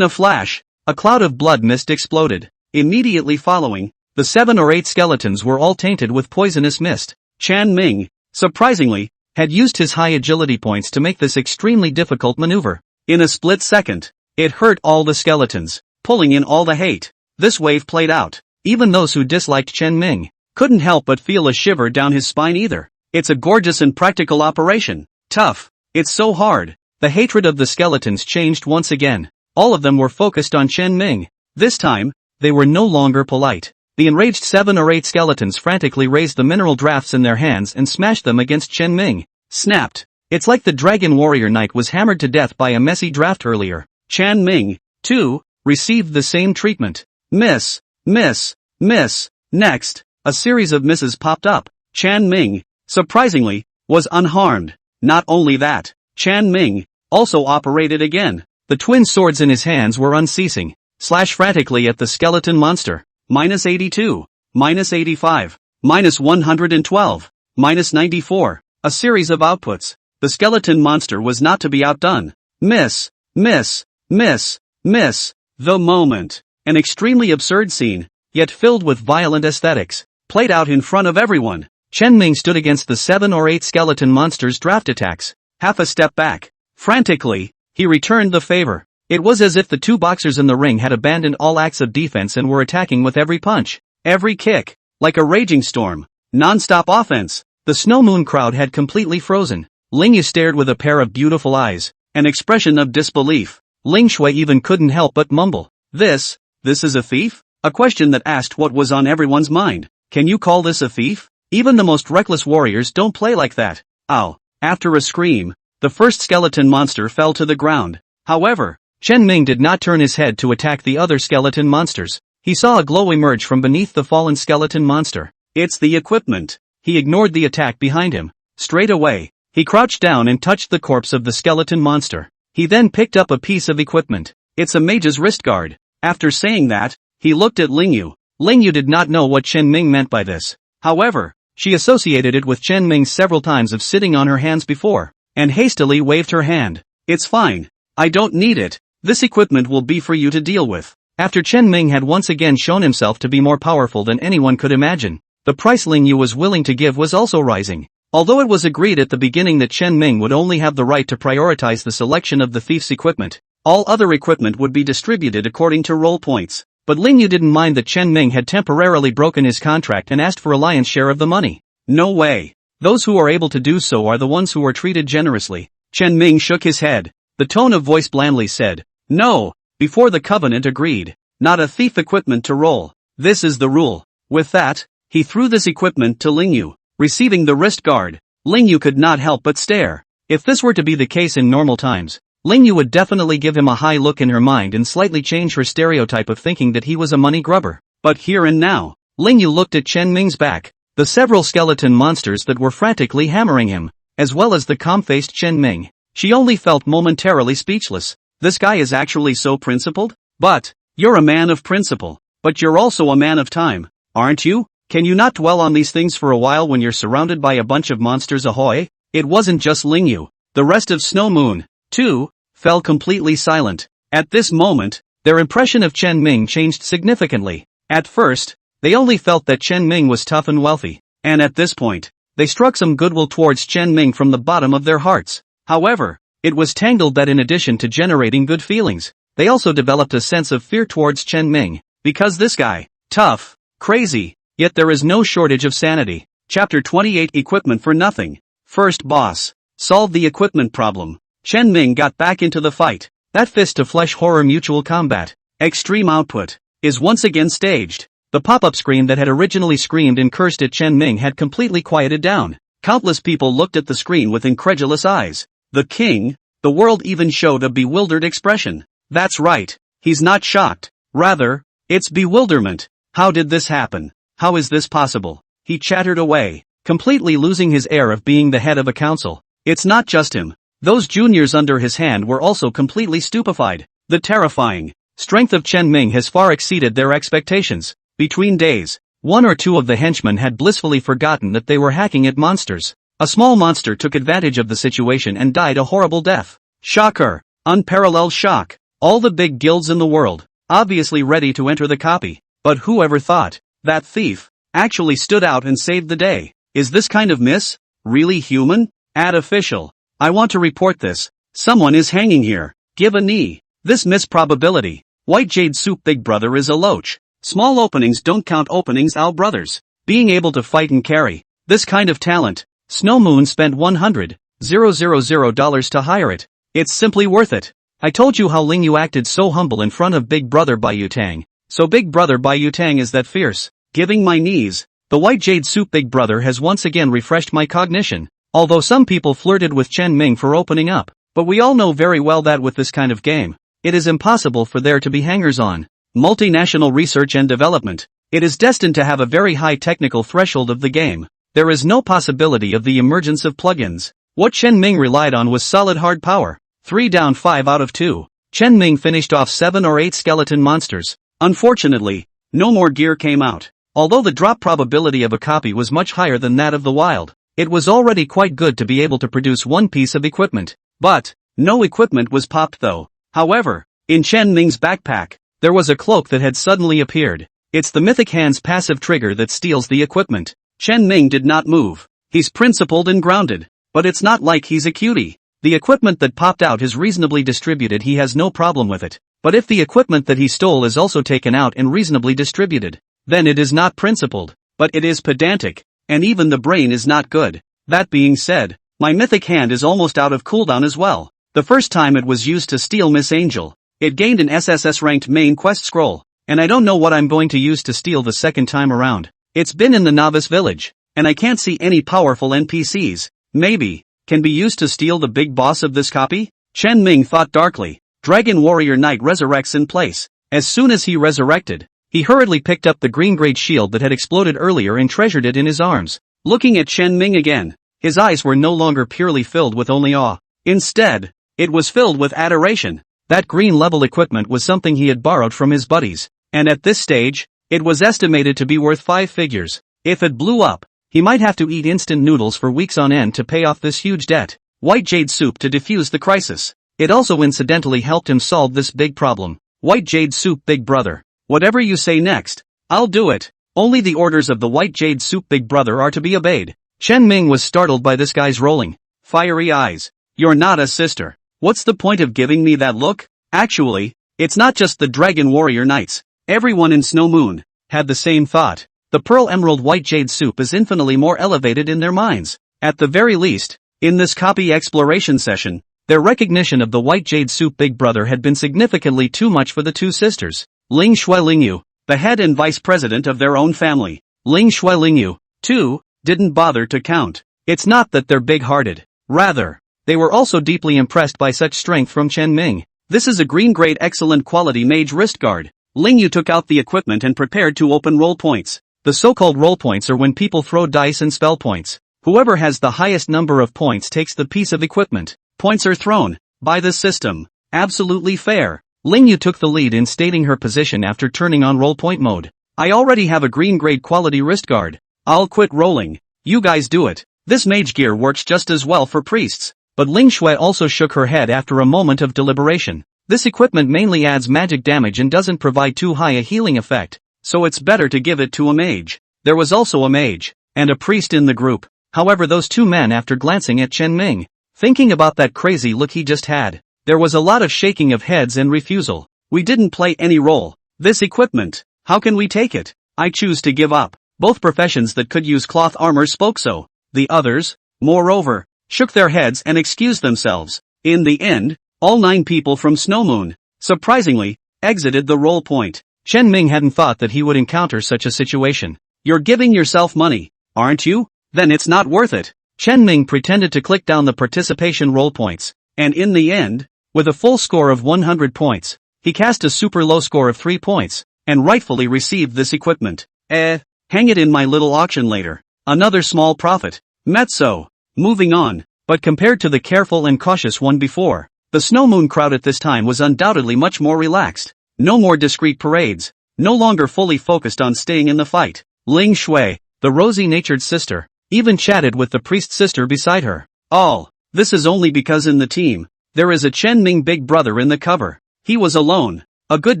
a flash, a cloud of blood mist exploded. Immediately following, the 7 or 8 skeletons were all tainted with poisonous mist. Chan Ming, surprisingly, had used his high agility points to make this extremely difficult maneuver. In a split second, it hurt all the skeletons, pulling in all the hate. This wave played out. Even those who disliked Chen Ming couldn't help but feel a shiver down his spine either. It's a gorgeous and practical operation. Tough. It's so hard. The hatred of the skeletons changed once again. All of them were focused on Chen Ming. This time, they were no longer polite. The enraged 7 or 8 skeletons frantically raised the mineral drafts in their hands and smashed them against Chen Ming. Snapped. It's like the Dragon Warrior Knight was hammered to death by a messy draft earlier. Chan Ming, too, received the same treatment. Miss. Miss. Miss. Next, a series of misses popped up. Chan Ming, surprisingly, was unharmed. Not only that, Chan Ming also operated again. The twin swords in his hands were unceasing. Slash frantically at the skeleton monster. -82, -85, -112, -94, a series of outputs. The skeleton monster was not to be outdone. Miss, miss, miss, miss. The moment. An extremely absurd scene, yet filled with violent aesthetics, played out in front of everyone. Chen Ming stood against the 7 or 8 skeleton monsters' draft attacks, half a step back. Frantically, he returned the favor. It was as if the 2 boxers in the ring had abandoned all acts of defense and were attacking with every punch, every kick, like a raging storm. Non-stop offense. The Snow Moon crowd had completely frozen. Ling Yu stared with a pair of beautiful eyes, an expression of disbelief. Ling Shui even couldn't help but mumble. This is a thief? A question that asked what was on everyone's mind. Can you call this a thief? Even the most reckless warriors don't play like that. Ow. After a scream, the first skeleton monster fell to the ground. However, Chen Ming did not turn his head to attack the other skeleton monsters. He saw a glow emerge from beneath the fallen skeleton monster. It's the equipment. He ignored the attack behind him. Straight away, he crouched down and touched the corpse of the skeleton monster. He then picked up a piece of equipment. It's a mage's wrist guard. After saying that, he looked at Ling Yu. Ling Yu did not know what Chen Ming meant by this. However, she associated it with Chen Ming several times of sitting on her hands before, and hastily waved her hand. It's fine. I don't need it. This equipment will be for you to deal with. After Chen Ming had once again shown himself to be more powerful than anyone could imagine, the price Ling Yu was willing to give was also rising. Although it was agreed at the beginning that Chen Ming would only have the right to prioritize the selection of the thief's equipment, all other equipment would be distributed according to role points. But Ling Yu didn't mind that Chen Ming had temporarily broken his contract and asked for a lion's share of the money. No way. Those who are able to do so are the ones who are treated generously. Chen Ming shook his head. The tone of voice blandly said, "No," before the covenant agreed. Not a thief equipment to roll. This is the rule. With that, he threw this equipment to Ling Yu. Receiving the wrist guard, Ling Yu could not help but stare. If this were to be the case in normal times, Ling Yu would definitely give him a high look in her mind and slightly change her stereotype of thinking that he was a money grubber. But here and now, Ling Yu looked at Chen Ming's back, the several skeleton monsters that were frantically hammering him, as well as the calm-faced Chen Ming. She only felt momentarily speechless. This guy is actually so principled? But, you're a man of principle. But you're also a man of time, aren't you? Can you not dwell on these things for a while when you're surrounded by a bunch of monsters ahoy? It wasn't just Ling Yu. The rest of Snow Moon, too, fell completely silent. At this moment, their impression of Chen Ming changed significantly. At first, they only felt that Chen Ming was tough and wealthy, and at this point, they struck some goodwill towards Chen Ming from the bottom of their hearts. However, it was tangled that in addition to generating good feelings, they also developed a sense of fear towards Chen Ming, because this guy, tough, crazy, yet there is no shortage of sanity. Chapter 28 Equipment for Nothing. First boss. Solve the equipment problem. Chen Ming got back into the fight. That fist-to-flesh horror mutual combat, extreme output, is once again staged. The pop-up screen that had originally screamed and cursed at Chen Ming had completely quieted down. Countless people looked at the screen with incredulous eyes. The king, the world even showed a bewildered expression. That's right, he's not shocked. Rather, it's bewilderment. How did this happen? How is this possible? He chattered away, completely losing his air of being the head of a council. It's not just him. Those juniors under his hand were also completely stupefied. The terrifying strength of Chen Ming has far exceeded their expectations. Between days, one or two of the henchmen had blissfully forgotten that they were hacking at monsters. A small monster took advantage of the situation and died a horrible death. Shocker! Unparalleled shock! All the big guilds in the world, obviously ready to enter the copy. But whoever thought that thief actually stood out and saved the day? Is this kind of miss really human? Ad official. I want to report this. Someone is hanging here. Give a knee. This miss probability. White Jade Soup Big Brother is a loach. Small openings don't count openings, Al brothers. Being able to fight and carry this kind of talent. Snow Moon spent $100,000 to hire it. It's simply worth it. I told you how Ling Yu acted so humble in front of Big Brother Bai Yutang. So Big Brother Bai Yutang is that fierce. Giving my knees. The White Jade Soup Big Brother has once again refreshed my cognition. Although some people flirted with Chen Ming for opening up. But we all know very well that with this kind of game, it is impossible for there to be hangers-on. Multinational research and development. It is destined to have a very high technical threshold of the game. There is no possibility of the emergence of plugins. What Chen Ming relied on was solid hard power. 3 down 5 out of 2. Chen Ming finished off 7 or 8 skeleton monsters. Unfortunately, no more gear came out. Although the drop probability of a copy was much higher than that of the wild, it was already quite good to be able to produce one piece of equipment. But no equipment was popped though. However, in Chen Ming's backpack, there was a cloak that had suddenly appeared. It's the Mythic Hand's passive trigger that steals the equipment. Chen Ming did not move. He's principled and grounded. But it's not like he's a cutie. The equipment that popped out is reasonably distributed, he has no problem with it. But if the equipment that he stole is also taken out and reasonably distributed, then it is not principled, but it is pedantic, and even the brain is not good. That being said, my Mythic Hand is almost out of cooldown as well. The first time it was used to steal Miss Angel, it gained an SSS-ranked main quest scroll, and I don't know what I'm going to use to steal the second time around. It's been in the novice village, and I can't see any powerful NPCs. Maybe, can be used to steal the big boss of this copy? Chen Ming thought darkly. Dragon Warrior Knight resurrects in place. As soon as he resurrected, he hurriedly picked up the green-grade shield that had exploded earlier and treasured it in his arms. Looking at Chen Ming again, his eyes were no longer purely filled with only awe. Instead, it was filled with adoration. That green-level equipment was something he had borrowed from his buddies, and at this stage, it was estimated to be worth 5 figures. If it blew up, he might have to eat instant noodles for weeks on end to pay off this huge debt. White Jade Soup to defuse the crisis. It also incidentally helped him solve this big problem. White Jade Soup Big Brother. Whatever you say next, I'll do it. Only the orders of the White Jade Soup Big Brother are to be obeyed. Chen Ming was startled by this guy's rolling, fiery eyes. You're not a sister. What's the point of giving me that look? Actually, it's not just the Dragon Warrior Knights. Everyone in Snow Moon had the same thought. The Pearl Emerald White Jade Soup is infinitely more elevated in their minds. At the very least, in this copy exploration session, their recognition of the White Jade Soup Big Brother had been significantly too much for the two sisters. Ling Shui Lingyu, the head and vice president of their own family. Ling Shui Lingyu, too, didn't bother to count. It's not that they're big-hearted. Rather, they were also deeply impressed by such strength from Chen Ming. This is a green-grade excellent quality mage wrist guard. Lingyu took out the equipment and prepared to open roll points. The so-called roll points are when people throw dice and spell points. Whoever has the highest number of points takes the piece of equipment. Points are thrown by this system. Absolutely fair. Lingyu took the lead in stating her position after turning on roll point mode. I already have a green grade quality wrist guard. I'll quit rolling. You guys do it. This mage gear works just as well for priests. But Ling Shui also shook her head after a moment of deliberation. This equipment mainly adds magic damage and doesn't provide too high a healing effect. So it's better to give it to a mage. There was also a mage and a priest in the group. However, those two men, after glancing at Chen Ming, thinking about that crazy look he just had, there was a lot of shaking of heads and refusal. We didn't play any role. This equipment, how can we take it? I choose to give up. Both professions that could use cloth armor spoke so. The others, moreover, shook their heads and excused themselves. In the end, all 9 people from Snow Moon, surprisingly, exited the roll point. Chen Ming hadn't thought that he would encounter such a situation. You're giving yourself money, aren't you? Then it's not worth it. Chen Ming pretended to click down the participation roll points, and in the end, with a full score of 100 points, he cast a super low score of 3 points, and rightfully received this equipment. Hang it in my little auction later. Another small profit. Mezzo. Moving on. But compared to the careful and cautious one before, The Snow Moon crowd at this time was undoubtedly much more relaxed. No more discreet parades. No longer fully focused on staying in the fight. Ling Shui, the rosy-natured sister, even chatted with the priest's sister beside her. All this is only because in the team, there is a Chen Ming big brother in the cover. He was alone, a good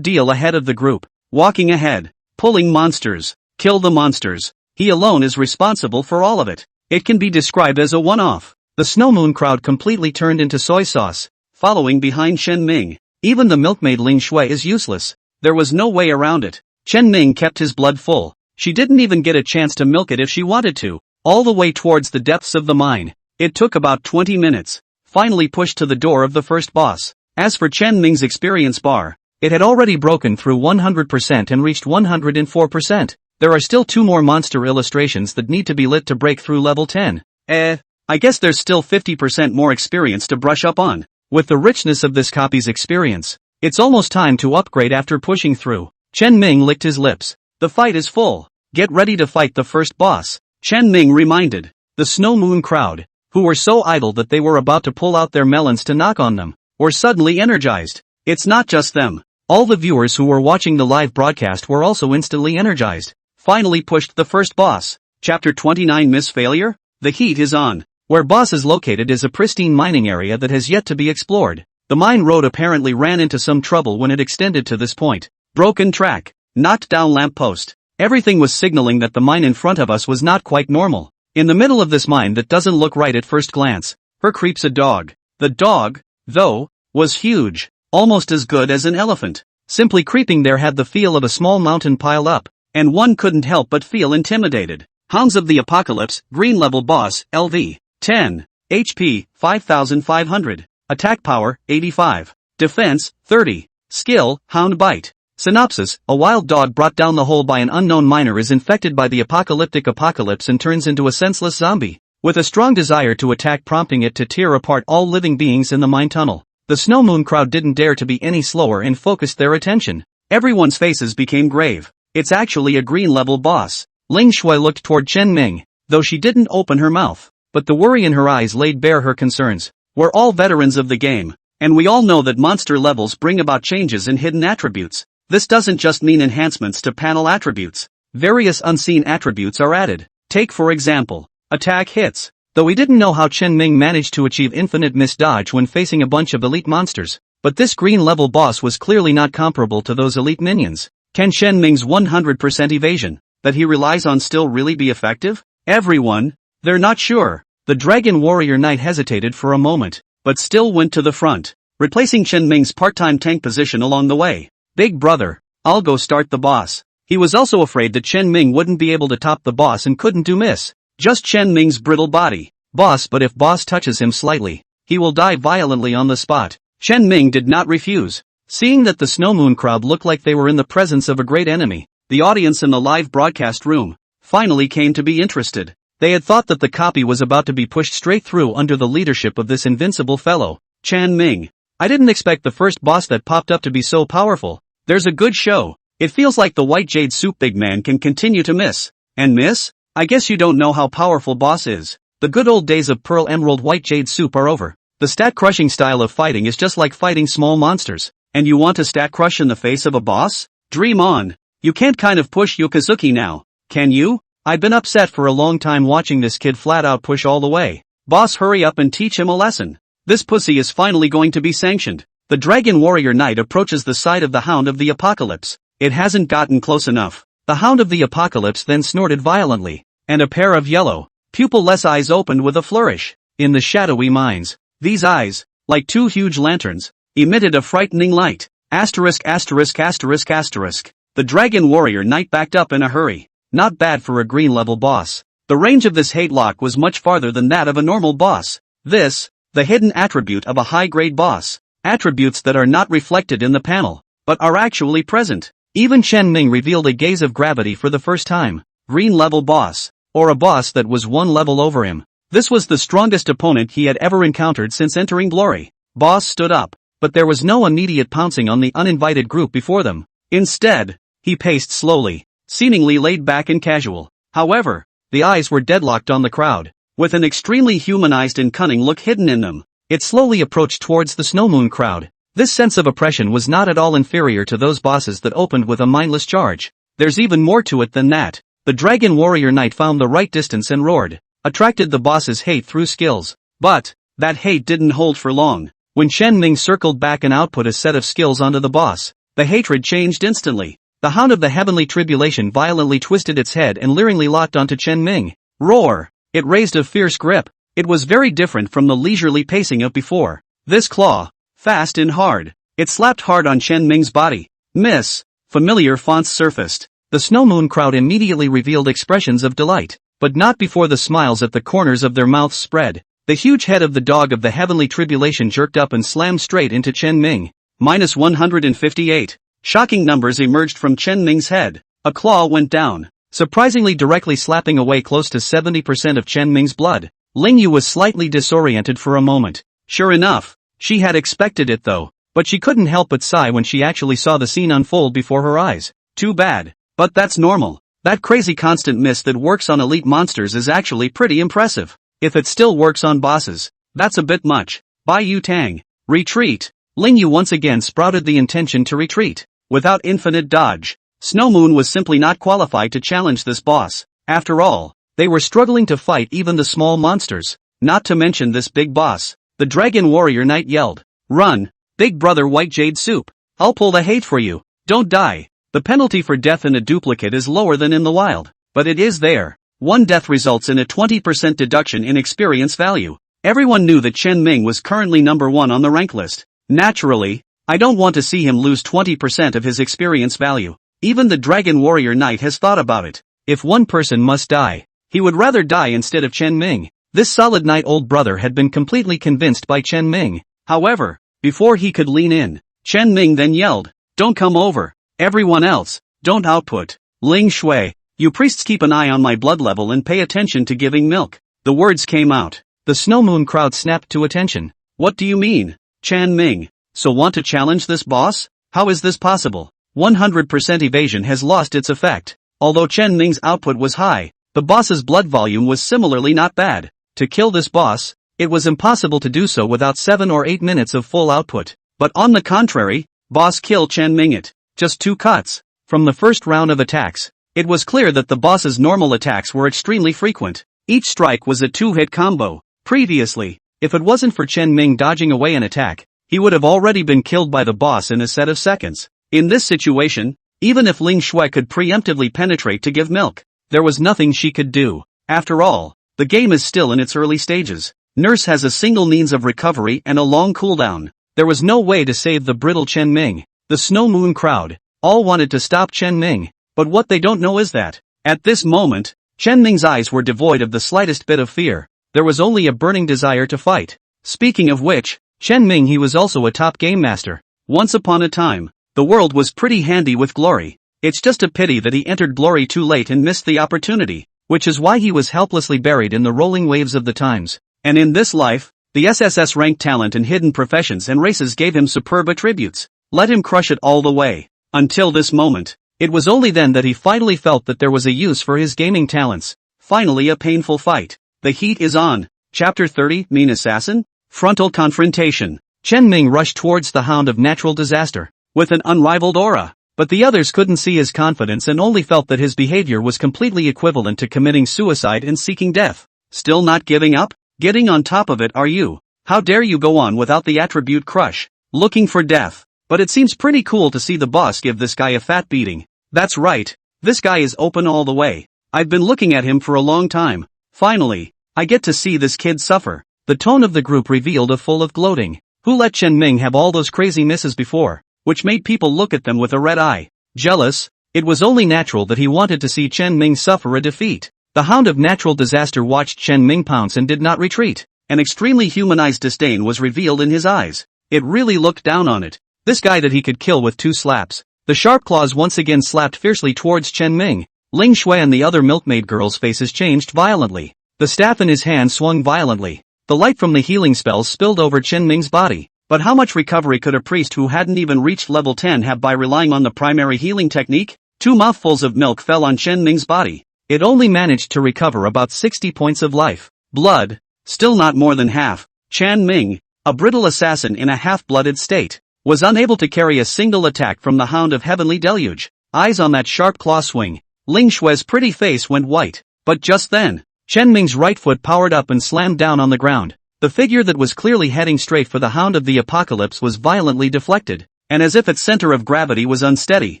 deal ahead of the group, walking ahead, pulling monsters, kill the monsters. He alone is responsible for all of it. It can be described as a one-off. The Snow Moon crowd completely turned into soy sauce, following behind Chen Ming. Even the milkmaid Ling Shui is useless. There was no way around it. Chen Ming kept his blood full. She didn't even get a chance to milk it if she wanted to. All the way towards the depths of the mine. It took about 20 minutes. Finally pushed to the door of the first boss. As for Chen Ming's experience bar, it had already broken through 100% and reached 104%. There are still 2 more monster illustrations that need to be lit to break through level 10. I guess there's still 50% more experience to brush up on. With the richness of this copy's experience, it's almost time to upgrade after pushing through. Chen Ming licked his lips. The fight is full. Get ready to fight the first boss. Chen Ming reminded the Snow Moon crowd, who were so idle that they were about to pull out their melons to knock on them, were suddenly energized. It's not just them. All the viewers who were watching the live broadcast were also instantly energized. Finally pushed the first boss. Chapter 29 Miss Failure? The heat is on. Where boss is located is a pristine mining area that has yet to be explored. The mine road apparently ran into some trouble when it extended to this point. Broken track. Knocked down lamppost. Everything was signaling that the mine in front of us was not quite normal. In the middle of this mine that doesn't look right at first glance, her creeps a dog. The dog, though, was huge. Almost as good as an elephant. Simply creeping there had the feel of a small mountain piled up, and one couldn't help but feel intimidated. Hounds of the Apocalypse, green level boss, LV. 10. HP, 5500. Attack power, 85. Defense, 30. Skill, Hound Bite. Synopsis: a wild dog brought down the hole by an unknown miner is infected by the apocalyptic apocalypse and turns into a senseless zombie, with a strong desire to attack, prompting it to tear apart all living beings in the mine tunnel. The Snow Moon crowd didn't dare to be any slower and focused their attention. Everyone's faces became grave. It's actually a green level boss. Ling Shui looked toward Chen Ming, though she didn't open her mouth. But the worry in her eyes laid bare her concerns. We're all veterans of the game, and we all know that monster levels bring about changes in hidden attributes. This doesn't just mean enhancements to panel attributes. Various unseen attributes are added. Take for example, attack hits. Though we didn't know how Chen Ming managed to achieve infinite miss dodge when facing a bunch of elite monsters, but this green level boss was clearly not comparable to those elite minions. Can Chen Ming's 100% evasion, that he relies on, still really be effective? Everyone, they're not sure. The Dragon Warrior Knight hesitated for a moment, but still went to the front, replacing Chen Ming's part-time tank position along the way. Big brother, I'll go start the boss. He was also afraid that Chen Ming wouldn't be able to top the boss and couldn't do miss. Just Chen Ming's brittle body. Boss, but if boss touches him slightly, he will die violently on the spot. Chen Ming did not refuse. Seeing that the Snow Moon crowd looked like they were in the presence of a great enemy, the audience in the live broadcast room finally came to be interested. They had thought that the copy was about to be pushed straight through under the leadership of this invincible fellow, Chen Ming. I didn't expect the first boss that popped up to be so powerful. There's a good show. It feels like the White Jade Soup big man can continue to miss. And miss? I guess you don't know how powerful boss is. The good old days of Pearl Emerald White Jade Soup are over. The stat-crushing style of fighting is just like fighting small monsters. And you want to stat crush in the face of a boss? Dream on. You can't kind of push Yokozuki now, can you? I've been upset for a long time watching this kid flat out push all the way. Boss, hurry up and teach him a lesson. This pussy is finally going to be sanctioned. The Dragon Warrior Knight approaches the side of the Hound of the Apocalypse. It hasn't gotten close enough. The Hound of the Apocalypse then snorted violently, and a pair of yellow, pupil-less eyes opened with a flourish. In the shadowy mines, these eyes, like 2 huge lanterns, emitted a frightening light. Asterisk asterisk asterisk asterisk. The Dragon Warrior Knight backed up in a hurry. Not bad for a green level boss. The range of this hate lock was much farther than that of a normal boss. This, the hidden attribute of a high-grade boss. Attributes that are not reflected in the panel, but are actually present. Even Chen Ming revealed a gaze of gravity for the first time. Green level boss, or a boss that was 1 level over him. This was the strongest opponent he had ever encountered since entering Glory. Boss stood up, but there was no immediate pouncing on the uninvited group before them. Instead, he paced slowly, seemingly laid back and casual. However, the eyes were deadlocked on the crowd, with an extremely humanized and cunning look hidden in them. It slowly approached towards the Snow Moon crowd. This sense of oppression was not at all inferior to those bosses that opened with a mindless charge. There's even more to it than that. The Dragon Warrior Knight found the right distance and roared, attracted the boss's hate through skills. But that hate didn't hold for long. When Chen Ming circled back and output a set of skills onto the boss, the hatred changed instantly. The Hound of the Heavenly Tribulation violently twisted its head and leeringly locked onto Chen Ming. Roar! It raised a fierce grip. It was very different from the leisurely pacing of before. This claw, fast and hard. It slapped hard on Chen Ming's body. Miss. Familiar fonts surfaced. The Snow Moon crowd immediately revealed expressions of delight, but not before the smiles at the corners of their mouths spread. The huge head of the Dog of the Heavenly Tribulation jerked up and slammed straight into Chen Ming. Minus 158. Shocking numbers emerged from Chen Ming's head. A claw went down, surprisingly directly slapping away close to 70% of Chen Ming's blood. Ling Yu was slightly disoriented for a moment. Sure enough, she had expected it though, but she couldn't help but sigh when she actually saw the scene unfold before her eyes. Too bad. But that's normal. That crazy constant miss that works on elite monsters is actually pretty impressive. If it still works on bosses, that's a bit much. Bai Yu Tang. Retreat. Ling Yu once again sprouted the intention to retreat. Without infinite dodge, Snow Moon was simply not qualified to challenge this boss. After all, they were struggling to fight even the small monsters, not to mention this big boss. The Dragon Warrior Knight yelled, "Run, big brother White Jade Soup. I'll pull the hate for you. Don't die." The penalty for death in a duplicate is lower than in the wild, but it is there. One death results in a 20% deduction in experience value. Everyone knew that Chen Ming was currently number 1 on the rank list. Naturally, I don't want to see him lose 20% of his experience value. Even the Dragon Warrior Knight has thought about it. If one person must die, he would rather die instead of Chen Ming. This solid knight old brother had been completely convinced by Chen Ming. However, before he could lean in, Chen Ming then yelled, "Don't come over. Everyone else, don't output. Ling Shui, you priests keep an eye on my blood level and pay attention to giving milk." The words came out. The Snow Moon crowd snapped to attention. What do you mean, Chen Ming? So want to challenge this boss? How is this possible? 100% evasion has lost its effect. Although Chen Ming's output was high, the boss's blood volume was similarly not bad. To kill this boss, it was impossible to do so without 7 or 8 minutes of full output. But on the contrary, boss kill Chen Ming it. Just 2 cuts. From the first round of attacks, it was clear that the boss's normal attacks were extremely frequent. Each strike was a 2-hit combo. Previously, if it wasn't for Chen Ming dodging away an attack, he would have already been killed by the boss in a set of seconds. In this situation, even if Ling Shui could preemptively penetrate to give milk, there was nothing she could do. After all, the game is still in its early stages. Nurse has a single means of recovery and a long cooldown. There was no way to save the brittle Chen Ming. The Snow Moon crowd all wanted to stop Chen Ming, but what they don't know is that, at this moment, Chen Ming's eyes were devoid of the slightest bit of fear. There was only a burning desire to fight. Speaking of which, Chen Ming, he was also a top game master. Once upon a time, the world was pretty handy with glory. It's just a pity that he entered glory too late and missed the opportunity, which is why he was helplessly buried in the rolling waves of the times. And in this life, the SSS ranked talent and hidden professions and races gave him superb attributes. Let him crush it all the way. Until this moment, it was only then that he finally felt that there was a use for his gaming talents. Finally a painful fight. The heat is on. Chapter 30, Mean Assassin? Frontal Confrontation. Chen Ming rushed towards the Hound of Natural Disaster, with an unrivaled aura. But the others couldn't see his confidence and only felt that his behavior was completely equivalent to committing suicide and seeking death. Still not giving up? Getting on top of it are you? How dare you go on without the attribute crush? Looking for death. But it seems pretty cool to see the boss give this guy a fat beating. That's right, this guy is open all the way. I've been looking at him for a long time. Finally, I get to see this kid suffer. The tone of the group revealed a full of gloating. Who let Chen Ming have all those crazy misses before, which made people look at them with a red eye? Jealous? It was only natural that he wanted to see Chen Ming suffer a defeat. The Hound of Natural Disaster watched Chen Ming pounce and did not retreat. An extremely humanized disdain was revealed in his eyes. It really looked down on it. This guy that he could kill with 2 slaps. The sharp claws once again slapped fiercely towards Chen Ming. Ling Shui and the other milkmaid girls' faces changed violently. The staff in his hand swung violently. The light from the healing spells spilled over Chen Ming's body. But how much recovery could a priest who hadn't even reached level 10 have by relying on the primary healing technique? 2 mouthfuls of milk fell on Chen Ming's body. It only managed to recover about 60 points of life. Blood, still not more than half. Chen Ming, a brittle assassin in a half-blooded state, was unable to carry a single attack from the Hound of Heavenly Deluge. Eyes on that sharp claw swing, Ling Xue's pretty face went white. But just then, Chen Ming's right foot powered up and slammed down on the ground. The figure that was clearly heading straight for the Hound of the Apocalypse was violently deflected, and as if its center of gravity was unsteady,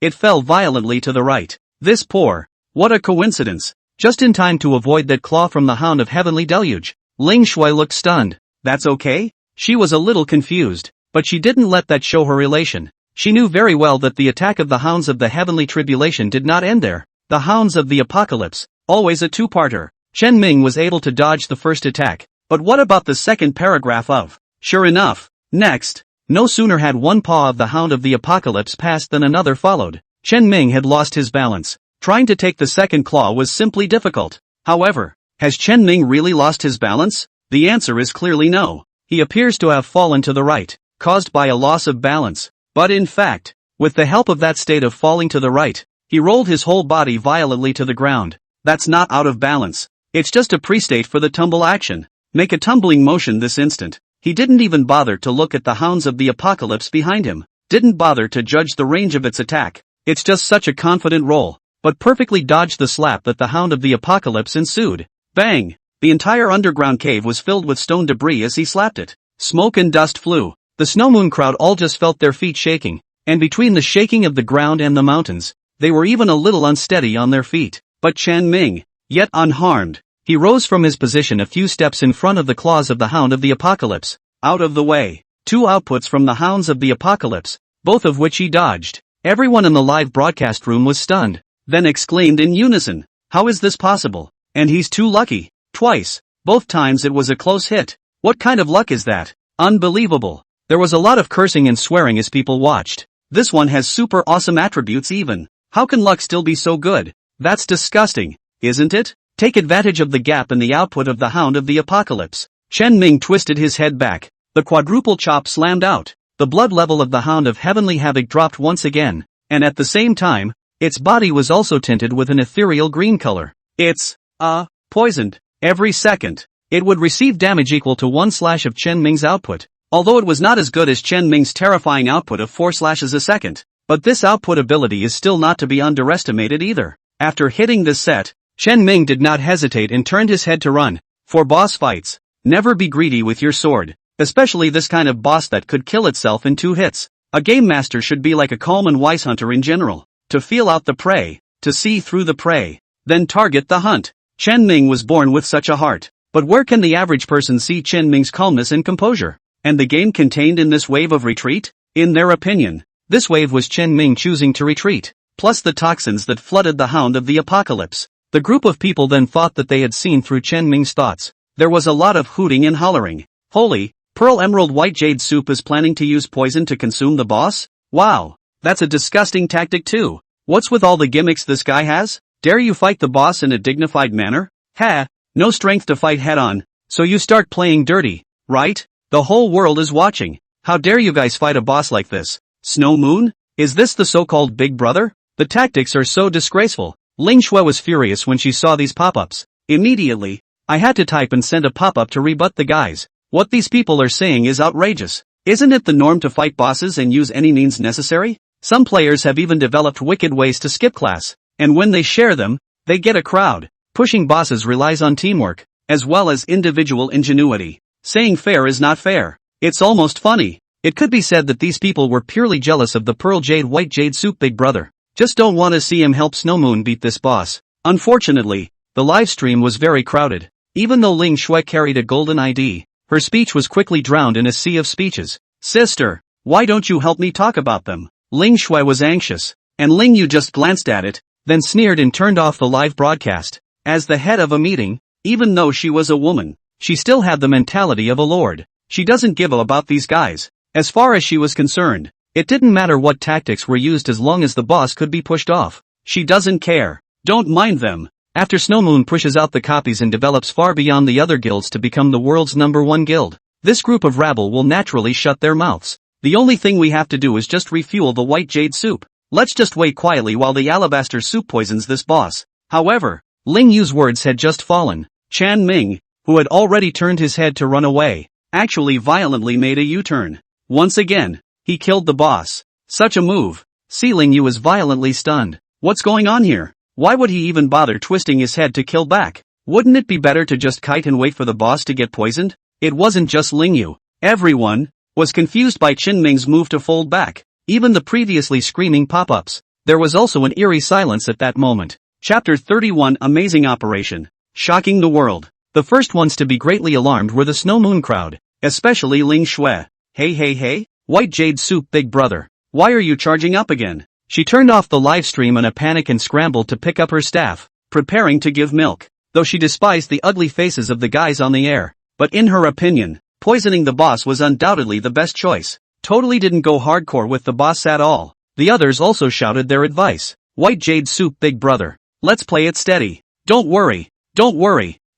it fell violently to the right. What a coincidence. Just in time to avoid that claw from the Hound of Heavenly Deluge. Ling Xue looked stunned. That's okay? She was a little confused, but she didn't let that show her elation. She knew very well that the attack of the Hounds of the Heavenly Tribulation did not end there. The Hounds of the Apocalypse, always a two-parter. Chen Ming was able to dodge the first attack, but what about the second paragraph of? Sure enough, next, no sooner had one paw of the Hound of the Apocalypse passed than another followed. Chen Ming had lost his balance. Trying to take the second claw was simply difficult. However, has Chen Ming really lost his balance? The answer is clearly no. He appears to have fallen to the right, caused by a loss of balance. But in fact, with the help of that state of falling to the right, he rolled his whole body violently to the ground. That's not out of balance. It's just a pre-state for the tumble action. Make a tumbling motion this instant. He didn't even bother to look at the Hounds of the Apocalypse behind him. Didn't bother to judge the range of its attack. It's just such a confident roll. But perfectly dodged the slap that the Hound of the Apocalypse ensued. Bang! The entire underground cave was filled with stone debris as he slapped it. Smoke and dust flew. The Snowmoon crowd all just felt their feet shaking, and between the shaking of the ground and the mountains, they were even a little unsteady on their feet. But Chen Ming, yet unharmed, he rose from his position a few steps in front of the claws of the Hound of the Apocalypse. Out of the way. 2 outputs from the Hounds of the Apocalypse, both of which he dodged. Everyone in the live broadcast room was stunned, then exclaimed in unison, "How is this possible? And he's too lucky." Twice. Both times it was a close hit. What kind of luck is that? Unbelievable. There was a lot of cursing and swearing as people watched. This one has super awesome attributes even. How can luck still be so good? That's disgusting, isn't it? Take advantage of the gap in the output of the Hound of the Apocalypse. Chen Ming twisted his head back. The quadruple chop slammed out. The blood level of the Hound of Heavenly Havoc dropped once again, and at the same time, its body was also tinted with an ethereal green color. It's, poisoned. Every second, it would receive damage equal to 1 slash of Chen Ming's output. Although it was not as good as Chen Ming's terrifying output of 4 slashes a second. But this output ability is still not to be underestimated either. After hitting this set, Chen Ming did not hesitate and turned his head to run. For boss fights, never be greedy with your sword. Especially this kind of boss that could kill itself in 2 hits. A game master should be like a calm and wise hunter in general. To feel out the prey, to see through the prey, then target the hunt. Chen Ming was born with such a heart. But where can the average person see Chen Ming's calmness and composure? And the game contained in this wave of retreat? In their opinion, this wave was Chen Ming choosing to retreat, plus the toxins that flooded the Hound of the Apocalypse. The group of people then thought that they had seen through Chen Ming's thoughts. There was a lot of hooting and hollering. Holy, Pearl Emerald White Jade Soup is planning to use poison to consume the boss? Wow, that's a disgusting tactic too. What's with all the gimmicks this guy has? Dare you fight the boss in a dignified manner? Ha, no strength to fight head-on, so you start playing dirty, right? The whole world is watching. How dare you guys fight a boss like this? Snow Moon? Is this the so-called Big Brother? The tactics are so disgraceful. Ling Xue was furious when she saw these pop-ups. Immediately, I had to type and send a pop-up to rebut the guys. What these people are saying is outrageous. Isn't it the norm to fight bosses and use any means necessary? Some players have even developed wicked ways to skip class, and when they share them, they get a crowd. Pushing bosses relies on teamwork, as well as individual ingenuity. Saying fair is not fair. It's almost funny. It could be said that these people were purely jealous of the Pearl Jade White Jade Soup Big Brother. Just don't want to see him help Snowmoon beat this boss. Unfortunately, the live stream was very crowded. Even though Ling Xue carried a golden ID, her speech was quickly drowned in a sea of speeches. Sister, why don't you help me talk about them? Ling Xue was anxious, and Ling Yu just glanced at it, then sneered and turned off the live broadcast. As the head of a meeting, even though she was a woman, she still had the mentality of a lord. She doesn't give a about these guys. As far as she was concerned, it didn't matter what tactics were used as long as the boss could be pushed off. She doesn't care. Don't mind them. After Snowmoon pushes out the copies and develops far beyond the other guilds to become the world's #1 guild, this group of rabble will naturally shut their mouths. The only thing we have to do is just refuel the White Jade Soup. Let's just wait quietly while the Alabaster Soup poisons this boss. However, Ling Yu's words had just fallen. Chen Ming, who had already turned his head to run away, actually violently made a U-turn. Once again, he killed the boss. Such a move. Ling Yu was violently stunned. What's going on here? Why would he even bother twisting his head to kill back? Wouldn't it be better to just kite and wait for the boss to get poisoned? It wasn't just Ling Yu. Everyone was confused by Chen Ming's move to fold back. Even the previously screaming pop-ups. There was also an eerie silence at that moment. Chapter 31 Amazing Operation. Shocking the world. The first ones to be greatly alarmed were the Snow Moon crowd, especially Ling Shui. Hey, White Jade Soup big brother. Why are you charging up again? She turned off the live stream in a panic and scrambled to pick up her staff, preparing to give milk, though she despised the ugly faces of the guys on the air. But in her opinion, poisoning the boss was undoubtedly the best choice. Totally didn't go hardcore with the boss at all. The others also shouted their advice. White Jade Soup big brother. Let's play it steady. Don't worry.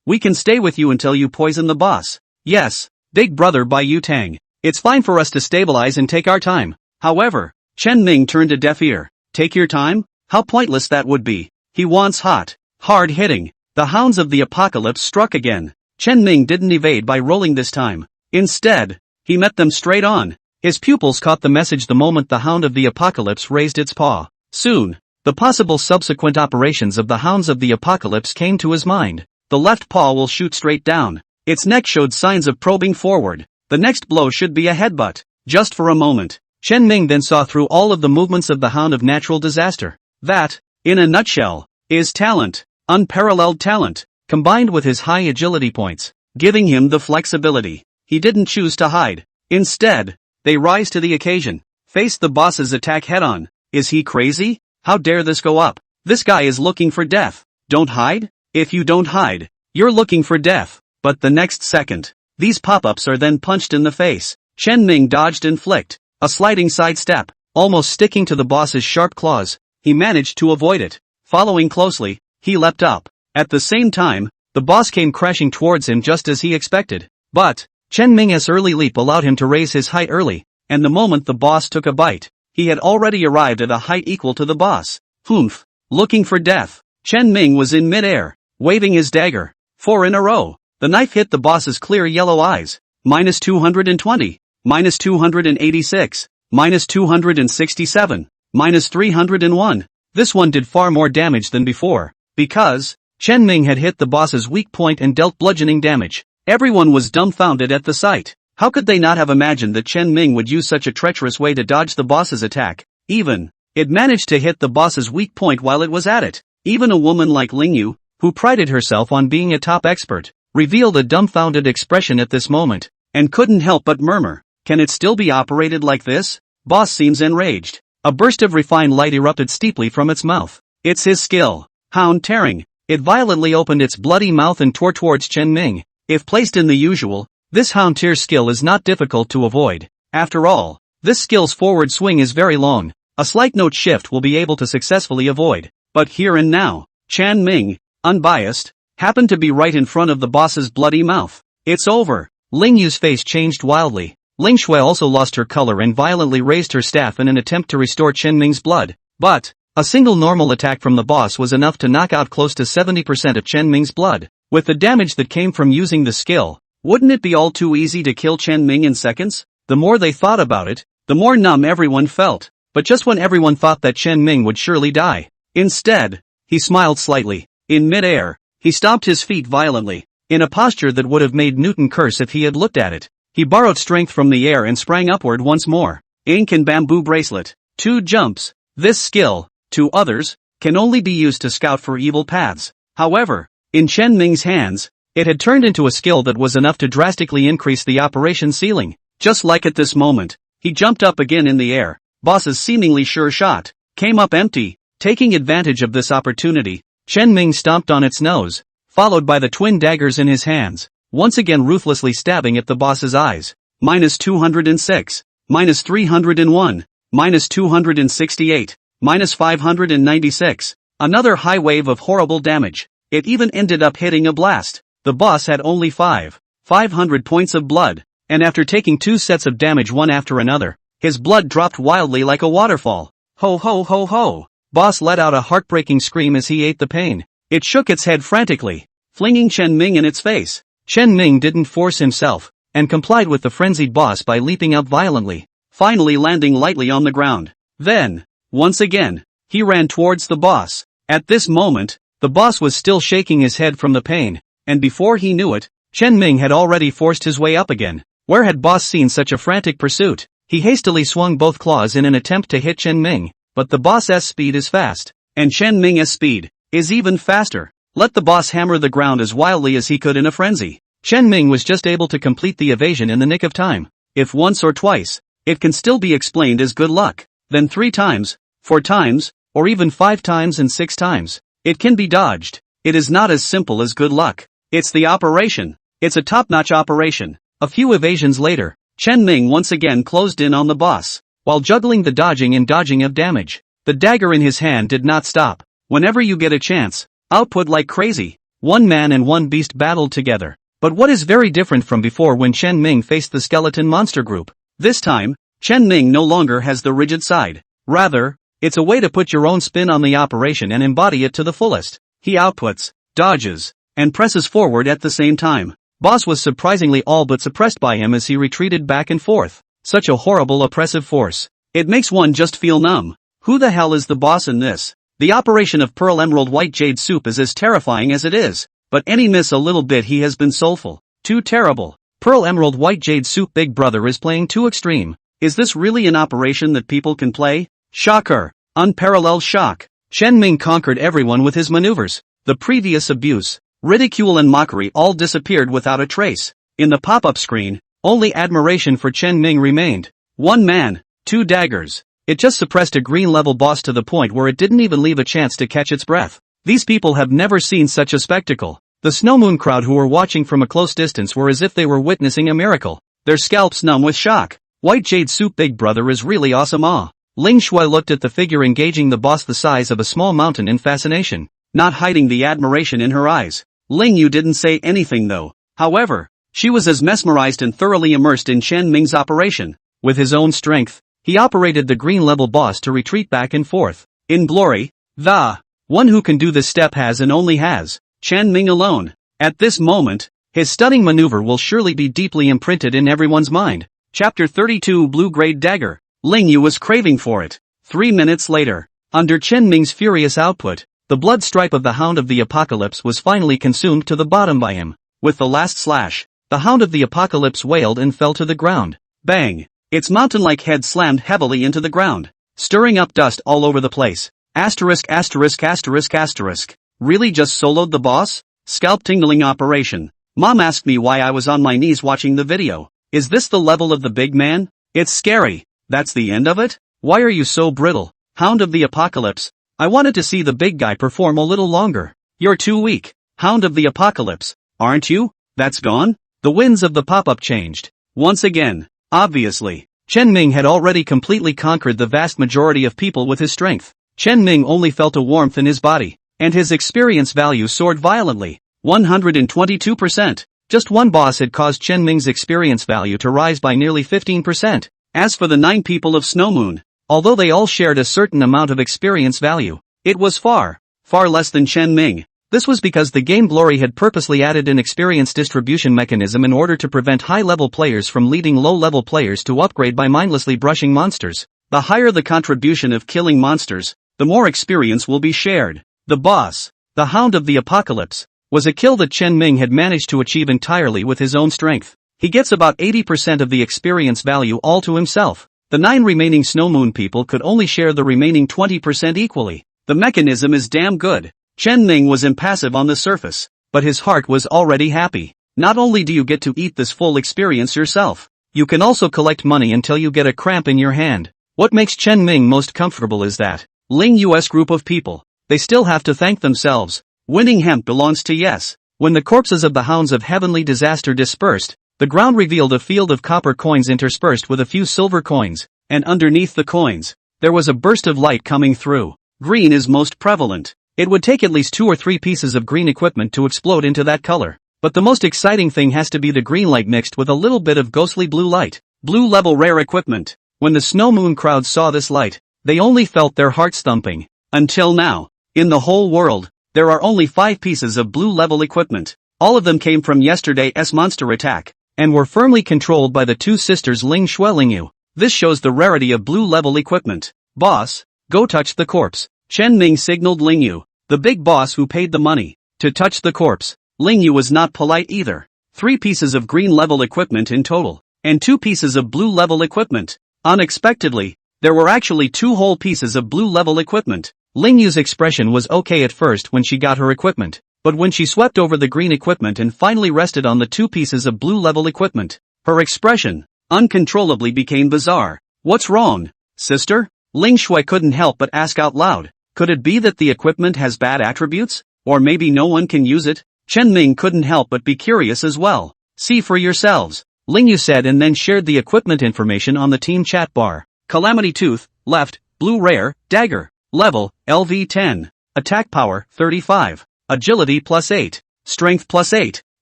We can stay with you until you poison the boss. Yes, big brother by Yu Tang. It's fine for us to stabilize and take our time. However, Chen Ming turned a deaf ear. Take your time? How pointless that would be. He wants hot, hard hitting. The hounds of the apocalypse struck again. Chen Ming didn't evade by rolling this time. Instead, he met them straight on. His pupils caught the message the moment the hound of the apocalypse raised its paw. Soon, the possible subsequent operations of the hounds of the apocalypse came to his mind. The left paw will shoot straight down. Its neck showed signs of probing forward. The next blow should be a headbutt. Just for a moment, Chen Ming then saw through all of the movements of the hound of natural disaster. That, in a nutshell, is talent. Unparalleled talent, combined with his high agility points, giving him the flexibility. He didn't choose to hide. Instead, they rise to the occasion. Face the boss's attack head-on. Is he crazy? How dare this go up? This guy is looking for death. Don't hide? If you don't hide, you're looking for death. But the next second, these pop-ups are then punched in the face. Chen Ming dodged and flicked. A sliding sidestep, almost sticking to the boss's sharp claws. He managed to avoid it. Following closely, he leapt up. At the same time, the boss came crashing towards him just as he expected. But, Chen Ming's early leap allowed him to raise his height early, and the moment the boss took a bite, he had already arrived at a height equal to the boss. Humph! Looking for death. Chen Ming was in mid-air, waving his dagger. 4 in a row. The knife hit the boss's clear yellow eyes. Minus 220. Minus 286. Minus 267. Minus 301. This one did far more damage than before, because Chen Ming had hit the boss's weak point and dealt bludgeoning damage. Everyone was dumbfounded at the sight. How could they not have imagined that Chen Ming would use such a treacherous way to dodge the boss's attack? It managed to hit the boss's weak point while it was at it. Even a woman like Ling Yu, who prided herself on being a top expert, revealed a dumbfounded expression at this moment, and couldn't help but murmur, "Can it still be operated like this?" Boss seems enraged. A burst of refined light erupted steeply from its mouth. It's his skill. Hound tearing. It violently opened its bloody mouth and tore towards Chen Ming. If placed in the usual, this hound tear skill is not difficult to avoid. After all, this skill's forward swing is very long. A slight note shift will be able to successfully avoid. But here and now, Chen Ming, unbiased, happened to be right in front of the boss's bloody mouth. It's over. Ling Yu's face changed wildly. Ling Shui also lost her color and violently raised her staff in an attempt to restore Chen Ming's blood. But, a single normal attack from the boss was enough to knock out close to 70% of Chen Ming's blood. With the damage that came from using the skill, wouldn't it be all too easy to kill Chen Ming in seconds? The more they thought about it, the more numb everyone felt. But just when everyone thought that Chen Ming would surely die, instead, he smiled slightly. In mid-air, he stomped his feet violently, in a posture that would have made Newton curse if he had looked at it. He borrowed strength from the air and sprang upward once more. Ink and bamboo bracelet. 2 jumps. This skill, to others, can only be used to scout for evil paths. However, in Chen Ming's hands, it had turned into a skill that was enough to drastically increase the operation ceiling. Just like at this moment, he jumped up again in the air. Boss's seemingly sure shot came up empty. Taking advantage of this opportunity, Chen Ming stomped on its nose, followed by the twin daggers in his hands, once again ruthlessly stabbing at the boss's eyes. Minus 206. Minus 301. Minus 268. Minus 596. Another high wave of horrible damage. It even ended up hitting a blast. The boss had only 500 points of blood, and after taking 2 sets of damage one after another, his blood dropped wildly like a waterfall. Ho ho ho ho! Boss let out a heartbreaking scream as he ate the pain. It shook its head frantically, flinging Chen Ming in its face. Chen Ming didn't force himself. and complied with the frenzied boss by leaping up violently, finally landing lightly on the ground. Then, once again, he ran towards the boss. At this moment, the boss was still shaking his head from the pain, and before he knew it, Chen Ming had already forced his way up again. Where had boss seen such a frantic pursuit? He hastily swung both claws in an attempt to hit Chen Ming, but the boss's speed is fast, and Chen Ming's speed is even faster. Let the boss hammer the ground as wildly as he could in a frenzy. Chen Ming was just able to complete the evasion in the nick of time. If once or twice, it can still be explained as good luck. Then 3 times, 4 times, or even 5 times and 6 times, it can be dodged. It is not as simple as good luck. It's the operation. It's a top-notch operation. A few evasions later, Chen Ming once again closed in on the boss, while juggling the dodging and dodging of damage. The dagger in his hand did not stop. Whenever you get a chance, output like crazy. One man and one beast battled together. But what is very different from before when Chen Ming faced the skeleton monster group? This time, Chen Ming no longer has the rigid side. Rather, it's a way to put your own spin on the operation and embody it to the fullest. He outputs, dodges, and presses forward at the same time. Boss was surprisingly all but suppressed by him as he retreated back and forth. Such a horrible oppressive force. It makes one just feel numb. Who the hell is the boss in this? The operation of Pearl Emerald White Jade Soup is as terrifying as it is. But any miss a little bit he has been soulful. Too terrible. Pearl Emerald White Jade Soup Big Brother is playing too extreme. Is this really an operation that people can play? Shocker. Unparalleled shock. Chen Ming conquered everyone with his maneuvers. The previous abuse, ridicule and mockery all disappeared without a trace. In the pop-up screen, only admiration for Chen Ming remained. 1 man, 2 daggers. It just suppressed a green level boss to the point where it didn't even leave a chance to catch its breath. These people have never seen such a spectacle. The Snowmoon crowd who were watching from a close distance were as if they were witnessing a miracle. Their scalps numb with shock. White Jade Soup Big Brother is really awesome. Ling Shui looked at the figure engaging the boss the size of a small mountain in fascination, not hiding the admiration in her eyes. Ling Yu didn't say anything though. However, she was as mesmerized and thoroughly immersed in Chen Ming's operation. With his own strength, he operated the green level boss to retreat back and forth. In glory, the one who can do this step has and only has Chen Ming alone. At this moment, his stunning maneuver will surely be deeply imprinted in everyone's mind. Chapter 32 Blue Grade Dagger. Ling Yu was craving for it. 3 minutes later, under Chen Ming's furious output, the blood stripe of the Hound of the Apocalypse was finally consumed to the bottom by him. With the last slash, the Hound of the Apocalypse wailed and fell to the ground. Bang! Its mountain-like head slammed heavily into the ground, stirring up dust all over the place. Asterisk asterisk asterisk asterisk. Really just soloed the boss? Scalp-tingling operation. Mom asked me why I was on my knees watching the video. Is this the level of the big man? It's scary. That's the end of it? Why are you so brittle, Hound of the Apocalypse? I wanted to see the big guy perform a little longer. You're too weak, Hound of the Apocalypse, aren't you? That's gone? The winds of the pop-up changed. Once again, obviously, Chen Ming had already completely conquered the vast majority of people with his strength. Chen Ming only felt a warmth in his body, and his experience value soared violently. 122%. Just one boss had caused Chen Ming's experience value to rise by nearly 15%. As for the 9 people of Snowmoon, although they all shared a certain amount of experience value, it was far, far less than Chen Ming. This was because the Game Glory had purposely added an experience distribution mechanism in order to prevent high-level players from leading low-level players to upgrade by mindlessly brushing monsters. The higher the contribution of killing monsters, the more experience will be shared. The boss, the Hound of the Apocalypse, was a kill that Chen Ming had managed to achieve entirely with his own strength. He gets about 80% of the experience value all to himself. The 9 remaining Snowmoon people could only share the remaining 20% equally. The mechanism is damn good. Chen Ming was impassive on the surface, but his heart was already happy. Not only do you get to eat this full experience yourself, you can also collect money until you get a cramp in your hand. What makes Chen Ming most comfortable is that Ling Yu's group of people, they still have to thank themselves. Winning hemp belongs to yes. When the corpses of the Hounds of Heavenly Disaster dispersed, the ground revealed a field of copper coins interspersed with a few silver coins, and underneath the coins, there was a burst of light coming through. Green is most prevalent. It would take at least 2 or 3 pieces of green equipment to explode into that color. But the most exciting thing has to be the green light mixed with a little bit of ghostly blue light. Blue level rare equipment. When the Snowmoon crowd saw this light, they only felt their hearts thumping. Until now, in the whole world, there are only 5 pieces of blue level equipment. All of them came from yesterday's monster attack. and were firmly controlled by the two sisters Ling Shui Lingyu. This shows the rarity of blue-level equipment. Boss, go touch the corpse. Chen Ming signaled Lingyu, the big boss who paid the money, to touch the corpse. Lingyu was not polite either. 3 pieces of green-level equipment in total, and 2 pieces of blue-level equipment. Unexpectedly, there were actually 2 whole pieces of blue-level equipment. Lingyu's expression was okay at first when she got her equipment, but when she swept over the green equipment and finally rested on the 2 pieces of blue-level equipment, her expression uncontrollably became bizarre. What's wrong, sister? Ling Shui couldn't help but ask out loud. Could it be that the equipment has bad attributes? Or maybe no one can use it? Chen Ming couldn't help but be curious as well. See for yourselves, Lingyu said, and then shared the equipment information on the team chat bar. Calamity Tooth, left, blue rare, dagger, level, LV10, attack power, 35, agility +8, strength +8,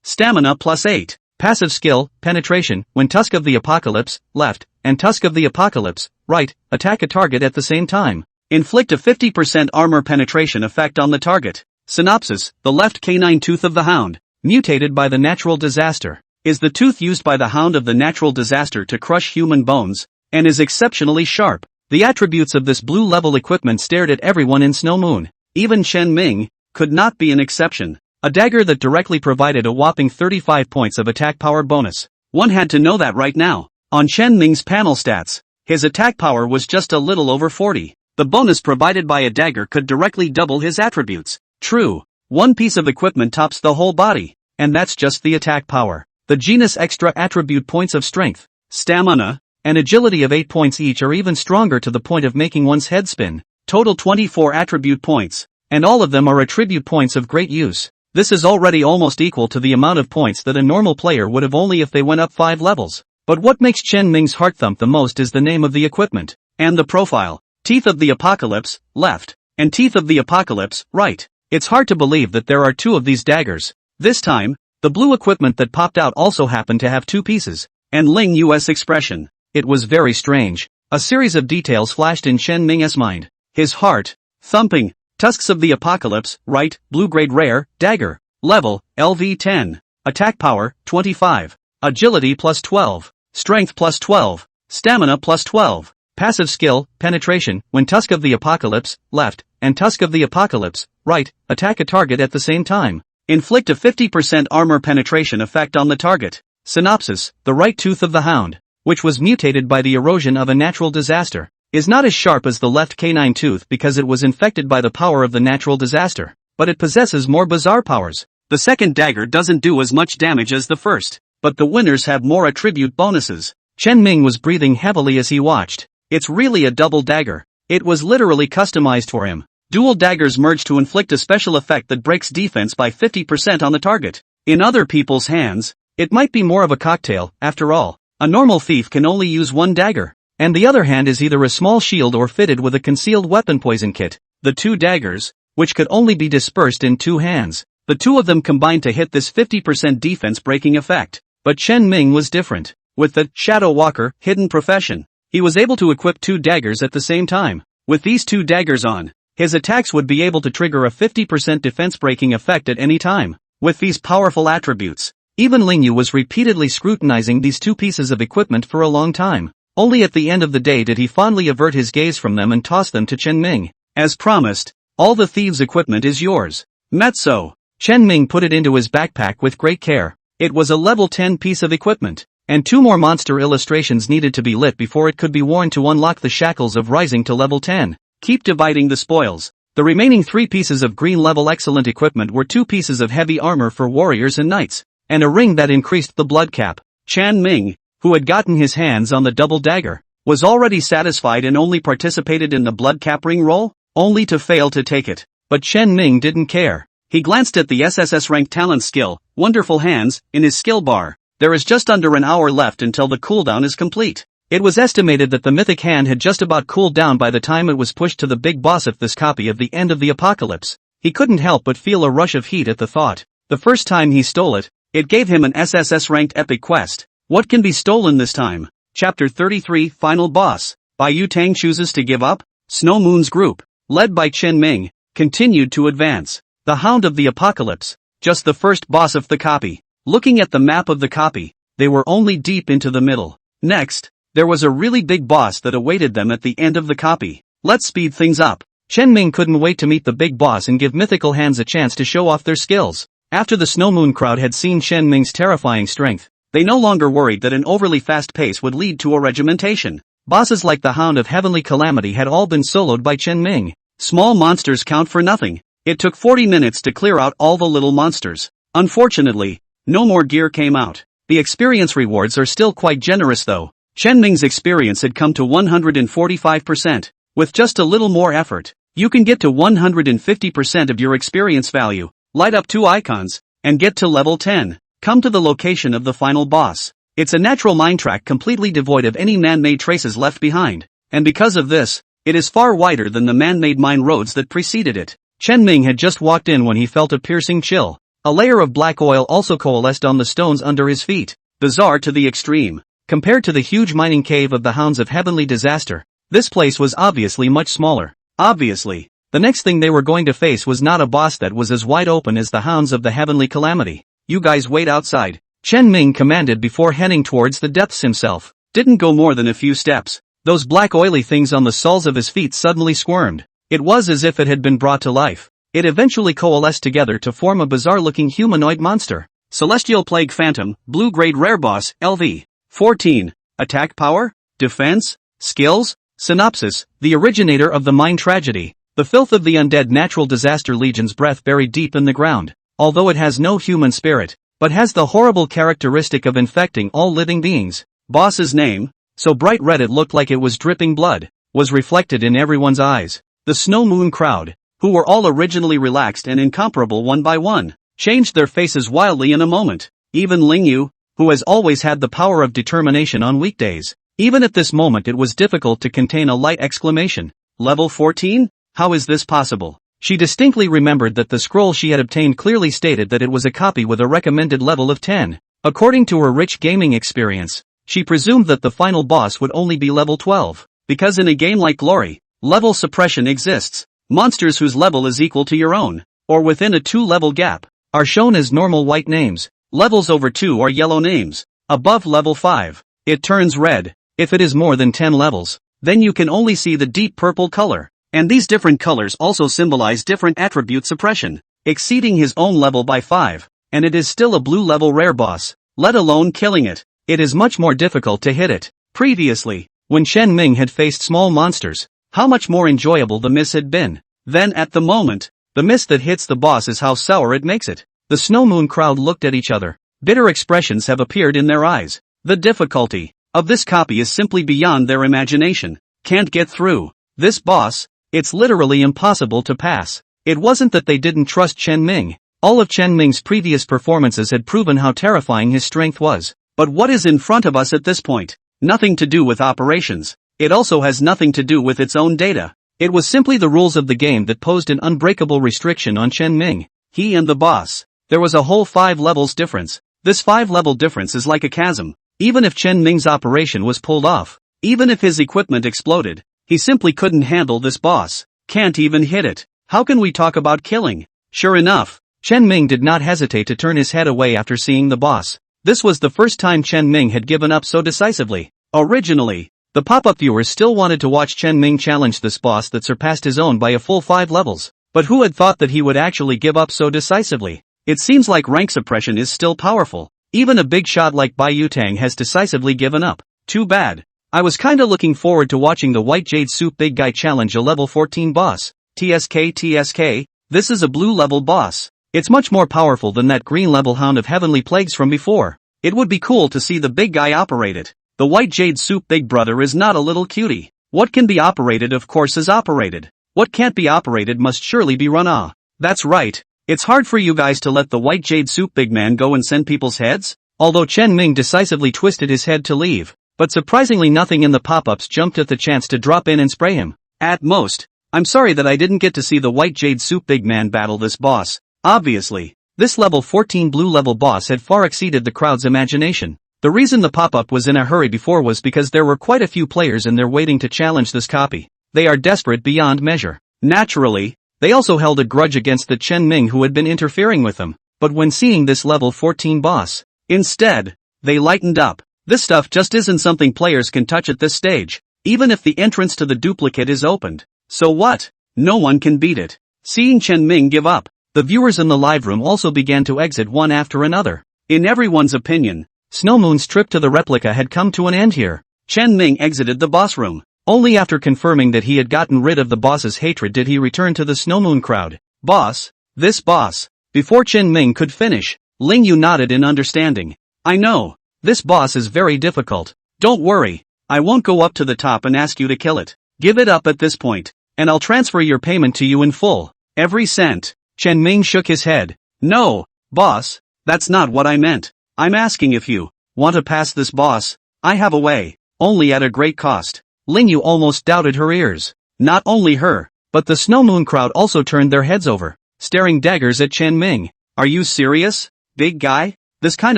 stamina +8, passive skill, penetration, when Tusk of the Apocalypse, left, and Tusk of the Apocalypse, right, attack a target at the same time. Inflict a 50% armor penetration effect on the target. Synopsis: the left canine tooth of the hound, mutated by the natural disaster, is the tooth used by the hound of the natural disaster to crush human bones, and is exceptionally sharp. The attributes of this blue-level equipment stared at everyone in Snow Moon. Even Chen Ming could not be an exception. A dagger that directly provided a whopping 35 points of attack power bonus. One had to know that right now. On Chen Ming's panel stats, his attack power was just a little over 40. The bonus provided by a dagger could directly double his attributes. True, one piece of equipment tops the whole body, and that's just the attack power. The genus extra attribute points of strength, stamina, and agility of 8 points each are even stronger to the point of making one's head spin. Total 24 attribute points, and all of them are attribute points of great use. This is already almost equal to the amount of points that a normal player would have only if they went up 5 levels. But what makes Chen Ming's heart thump the most is the name of the equipment, and the profile. Teeth of the Apocalypse, left, and Teeth of the Apocalypse, right. It's hard to believe that there are 2 of these daggers. This time, the blue equipment that popped out also happened to have 2 pieces, and Ling Yu's expression. It was very strange. A series of details flashed in Chen Ming's mind. His heart thumping. Tusks of the Apocalypse, right, blue grade rare, dagger, level, LV10, attack power, 25, agility +12, strength +12, stamina +12, passive skill, penetration, when Tusk of the Apocalypse, left, and Tusk of the Apocalypse, right, attack a target at the same time. Inflict a 50% armor penetration effect on the target. Synopsis: the right tooth of the hound, which was mutated by the erosion of a natural disaster, is not as sharp as the left canine tooth because it was infected by the power of the natural disaster, but it possesses more bizarre powers. The second dagger doesn't do as much damage as the first, but the winners have more attribute bonuses. Chen Ming was breathing heavily as he watched. It's really a double dagger. It was literally customized for him. Dual daggers merge to inflict a special effect that breaks defense by 50% on the target. In other people's hands, it might be more of a cocktail. After all, a normal thief can only use one dagger, and the other hand is either a small shield or fitted with a concealed weapon poison kit. The 2 daggers, which could only be dispersed in 2 hands, the 2 of them combined to hit this 50% defense breaking effect. But Chen Ming was different. With the Shadow Walker hidden profession, he was able to equip 2 daggers at the same time. With these 2 daggers on, his attacks would be able to trigger a 50% defense breaking effect at any time. With these powerful attributes, even Lingyu was repeatedly scrutinizing these 2 pieces of equipment for a long time. Only at the end of the day did he fondly avert his gaze from them and toss them to Chen Ming. As promised, all the thieves' equipment is yours. Mezzo. Chen Ming put it into his backpack with great care. It was a level 10 piece of equipment, and 2 more monster illustrations needed to be lit before it could be worn to unlock the shackles of rising to level 10. Keep dividing the spoils. The remaining 3 pieces of green level excellent equipment were 2 pieces of heavy armor for warriors and knights, and a ring that increased the blood cap. Chen Ming, who had gotten his hands on the double dagger, was already satisfied and only participated in the blood cap ring roll, only to fail to take it. But Chen Ming didn't care. He glanced at the SSS rank talent skill, Wonderful Hands, in his skill bar. There is just under an hour left until the cooldown is complete. It was estimated that the mythic hand had just about cooled down by the time it was pushed to the big boss of this copy of the End of the Apocalypse. He couldn't help but feel a rush of heat at the thought. The first time he stole it, it gave him an SSS ranked epic quest. What can be stolen this time? Chapter 33 Final Boss. Bai Yu Tang chooses to give up? Snow Moon's group, led by Chen Ming, continued to advance. The Hound of the Apocalypse, just the first boss of the copy. Looking at the map of the copy, they were only deep into the middle. Next, there was a really big boss that awaited them at the end of the copy. Let's speed things up. Chen Ming couldn't wait to meet the big boss and give mythical hands a chance to show off their skills. After the Snow Moon crowd had seen Chen Ming's terrifying strength, they no longer worried that an overly fast pace would lead to a regimentation. Bosses like the Hound of Heavenly Calamity had all been soloed by Chen Ming. Small monsters count for nothing. It took 40 minutes to clear out all the little monsters. Unfortunately, no more gear came out. The experience rewards are still quite generous though. Chen Ming's experience had come to 145%. With just a little more effort, you can get to 150% of your experience value, light up 2 icons, and get to level 10. Come to the location of the final boss. It's a natural mine track completely devoid of any man-made traces left behind, and because of this, it is far wider than the man-made mine roads that preceded it. Chen Ming had just walked in when he felt a piercing chill. A layer of black oil also coalesced on the stones under his feet. Bizarre to the extreme. Compared to the huge mining cave of the Hounds of Heavenly Disaster, this place was obviously much smaller. Obviously, the next thing they were going to face was not a boss that was as wide open as the Hounds of the Heavenly Calamity. You guys wait outside, Chen Ming commanded before heading towards the depths himself. Didn't go more than a few steps. Those black oily things on the soles of his feet suddenly squirmed. It was as if it had been brought to life. It eventually coalesced together to form a bizarre-looking humanoid monster. Celestial Plague Phantom, Blue Grade Rare Boss, LV. 14. Attack Power? Defense? Skills? Synopsis: the originator of the mine tragedy. The filth of the undead natural disaster legion's breath buried deep in the ground. Although it has no human spirit, but has the horrible characteristic of infecting all living beings. Boss's name, so bright red it looked like it was dripping blood, was reflected in everyone's eyes. The Snow Moon crowd, who were all originally relaxed and incomparable one by one, changed their faces wildly in a moment. Even Ling Yu, who has always had the power of determination on weekdays, even at this moment it was difficult to contain a light exclamation. Level 14? How is this possible? She distinctly remembered that the scroll she had obtained clearly stated that it was a copy with a recommended level of 10. According to her rich gaming experience, she presumed that the final boss would only be level 12, because in a game like Glory, level suppression exists. Monsters whose level is equal to your own, or within a 2-level gap, are shown as normal white names. Levels over 2 are yellow names. Above level 5, it turns red. If it is more than 10 levels, then you can only see the deep purple color. And these different colors also symbolize different attribute suppression, exceeding his own level by 5, and it is still a blue level rare boss, let alone killing it. It is much more difficult to hit it. Previously, when Chen Ming had faced small monsters, how much more enjoyable the miss had been. Then at the moment, the miss that hits the boss is how sour it makes it. The Snow Moon crowd looked at each other. Bitter expressions have appeared in their eyes. The difficulty of this copy is simply beyond their imagination. Can't get through. This boss, it's literally impossible to pass. It wasn't that they didn't trust Chen Ming. All of Chen Ming's previous performances had proven how terrifying his strength was. But what is in front of us at this point? Nothing to do with operations. It also has nothing to do with its own data. It was simply the rules of the game that posed an unbreakable restriction on Chen Ming. He and the boss. There was a whole 5 levels difference. This 5-level difference is like a chasm. Even if Chen Ming's operation was pulled off, even if his equipment exploded, he simply couldn't handle this boss. Can't even hit it. How can we talk about killing? Sure enough, Chen Ming did not hesitate to turn his head away after seeing the boss. This was the first time Chen Ming had given up so decisively. Originally, the pop-up viewers still wanted to watch Chen Ming challenge this boss that surpassed his own by a full 5 levels. But who had thought that he would actually give up so decisively? It seems like rank suppression is still powerful. Even a big shot like Bai Yutang has decisively given up. Too bad. I was kinda looking forward to watching the White Jade Soup big guy challenge a level 14 boss. TSK, this is a blue level boss. It's much more powerful than that green level Hound of Heavenly Plagues from before. It would be cool to see the big guy operate it. The White Jade Soup big brother is not a little cutie. What can be operated of course is operated. What can't be operated must surely be run. That's right. It's hard for you guys to let the White Jade Soup big man go and send people's heads? Although Chen Ming decisively twisted his head to leave, but surprisingly nothing in the pop-ups jumped at the chance to drop in and spray him. At most, I'm sorry that I didn't get to see the White Jade Soup big man battle this boss. Obviously, this level 14 blue level boss had far exceeded the crowd's imagination. The reason the pop-up was in a hurry before was because there were quite a few players in there waiting to challenge this copy. They are desperate beyond measure. Naturally, they also held a grudge against the Chen Ming who had been interfering with them, but when seeing this level 14 boss, instead, They lightened up. This stuff just isn't something players can touch at this stage, even if the entrance to the duplicate is opened. So what? No one can beat it. Seeing Chen Ming give up, the viewers in the live room also began to exit one after another. In everyone's opinion, Snow Moon's trip to the replica had come to an end here. Chen Ming exited the boss room. Only after confirming that he had gotten rid of the boss's hatred did he return to the Snow Moon crowd. Boss? This boss? Before Chen Ming could finish, Ling Yu nodded in understanding. I know. This boss is very difficult. Don't worry. I won't go up to the top and ask you to kill it. Give it up at this point, and I'll transfer your payment to you in full. Every cent. Chen Ming shook his head. No, boss, that's not what I meant. I'm asking if you want to pass this boss. I have a way, only at a great cost. Ling Yu almost doubted her ears. Not only her, but the Snow Moon crowd also turned their heads over, staring daggers at Chen Ming. Are you serious, big guy? This kind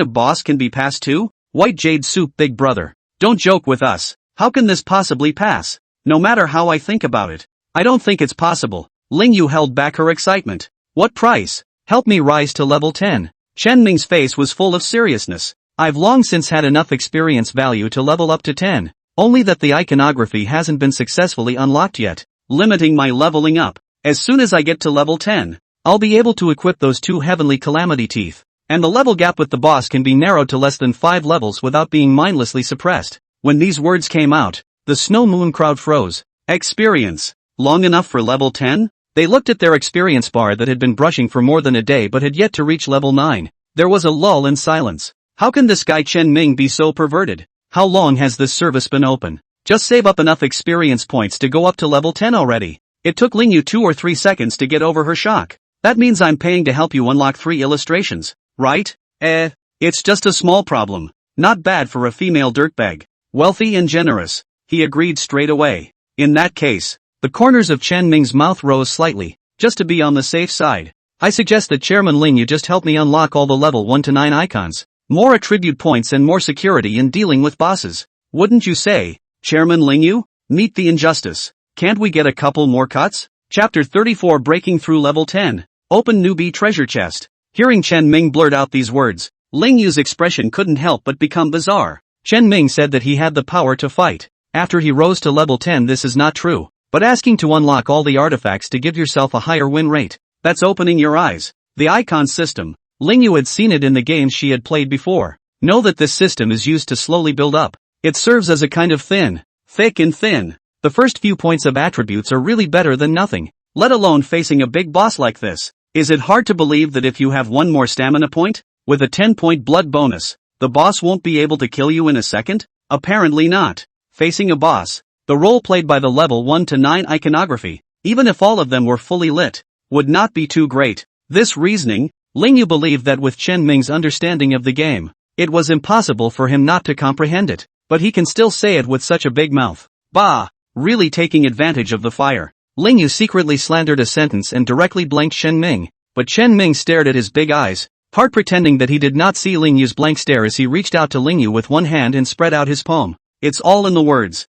of boss can be passed too? White Jade Soup big brother. Don't joke with us. How can this possibly pass? No matter how I think about it, I don't think it's possible. Ling Yu held back her excitement. What price? Help me rise to level 10. Chen Ming's face was full of seriousness. I've long since had enough experience value to level up to 10. Only that the iconography hasn't been successfully unlocked yet, limiting my leveling up. As soon as I get to level 10, I'll be able to equip those 2 heavenly calamity teeth, and the level gap with the boss can be narrowed to less than 5 levels without being mindlessly suppressed. When these words came out, the Snow Moon crowd froze. Experience. Long enough for level 10? They looked at their experience bar that had been brushing for more than a day but had yet to reach level 9. There was a lull in silence. How can this guy Chen Ming be so perverted? How long has this service been open? Just save up enough experience points to go up to level 10 already. It took Ling Yu 2 or 3 seconds to get over her shock. That means I'm paying to help you unlock 3 illustrations, right? It's just a small problem. Not bad for a female dirtbag. Wealthy and generous. He agreed straight away. In that case, the corners of Chen Ming's mouth rose slightly, just to be on the safe side. I suggest that Chairman Ling Yu just help me unlock all the level 1 to 9 icons. More attribute points and more security in dealing with bosses. Wouldn't you say, Chairman Ling Yu? Meet the injustice. Can't we get a couple more cuts? Chapter 34 Breaking Through Level 10. Open Newbie Treasure Chest. Hearing Chen Ming blurt out these words, Ling Yu's expression couldn't help but become bizarre. Chen Ming said that he had the power to fight. After he rose to level 10, this is not true. But asking to unlock all the artifacts to give yourself a higher win rate, that's opening your eyes. The icon system. Ling Yu had seen it in the games she had played before. Know that this system is used to slowly build up. It serves as a kind of thick and thin. The first few points of attributes are really better than nothing, let alone facing a big boss like this. Is it hard to believe that if you have one more stamina point, with a 10-point blood bonus, the boss won't be able to kill you in a second? Apparently not. Facing a boss, the role played by the level 1 to 9 iconography, even if all of them were fully lit, would not be too great. This reasoning, Ling Yu believed that with Chen Ming's understanding of the game, it was impossible for him not to comprehend it, but he can still say it with such a big mouth. Bah! Really taking advantage of the fire. Ling Yu secretly slandered a sentence and directly blanked Chen Ming, but Chen Ming stared at his big eyes, part pretending that he did not see Ling Yu's blank stare as he reached out to Ling Yu with one hand and spread out his palm. It's all in the words.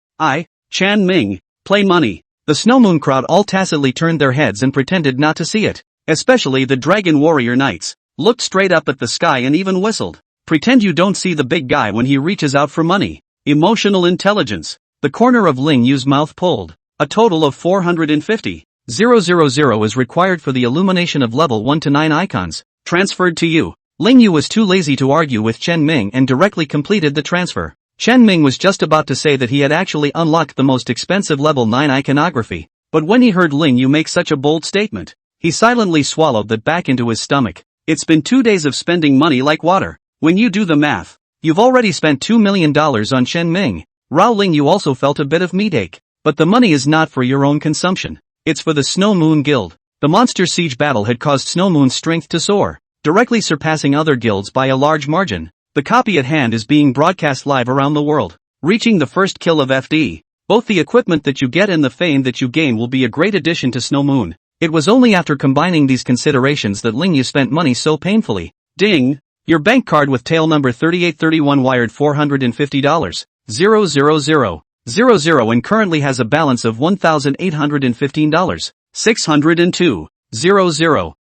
Chen Ming, play money. The Snow Moon crowd all tacitly turned their heads and pretended not to see it. Especially the Dragon Warrior Knights, looked straight up at the sky and even whistled. Pretend you don't see the big guy when he reaches out for money. Emotional intelligence. The corner of Ling Yu's mouth pulled. A total of 450,000 is required for the illumination of level 1 to 9 icons. Transferred to you. Ling Yu was too lazy to argue with Chen Ming and directly completed the transfer. Chen Ming was just about to say that he had actually unlocked the most expensive level 9 iconography, but when he heard Ling Yu make such a bold statement, he silently swallowed that back into his stomach. It's been 2 days of spending money like water. When you do the math, you've already spent $2 million on Chen Ming. Ling Yu also felt a bit of meat ache. But the money is not for your own consumption. It's for the Snow Moon Guild. The Monster Siege battle had caused Snow Moon's strength to soar, directly surpassing other guilds by a large margin. The copy at hand is being broadcast live around the world, reaching the first kill of FD. Both the equipment that you get and the fame that you gain will be a great addition to Snow Moon. It was only after combining these considerations that Ling Yu spent money so painfully. Ding! Your bank card with tail number 3831 wired $450. 000 and currently has a balance of $1,815. 602.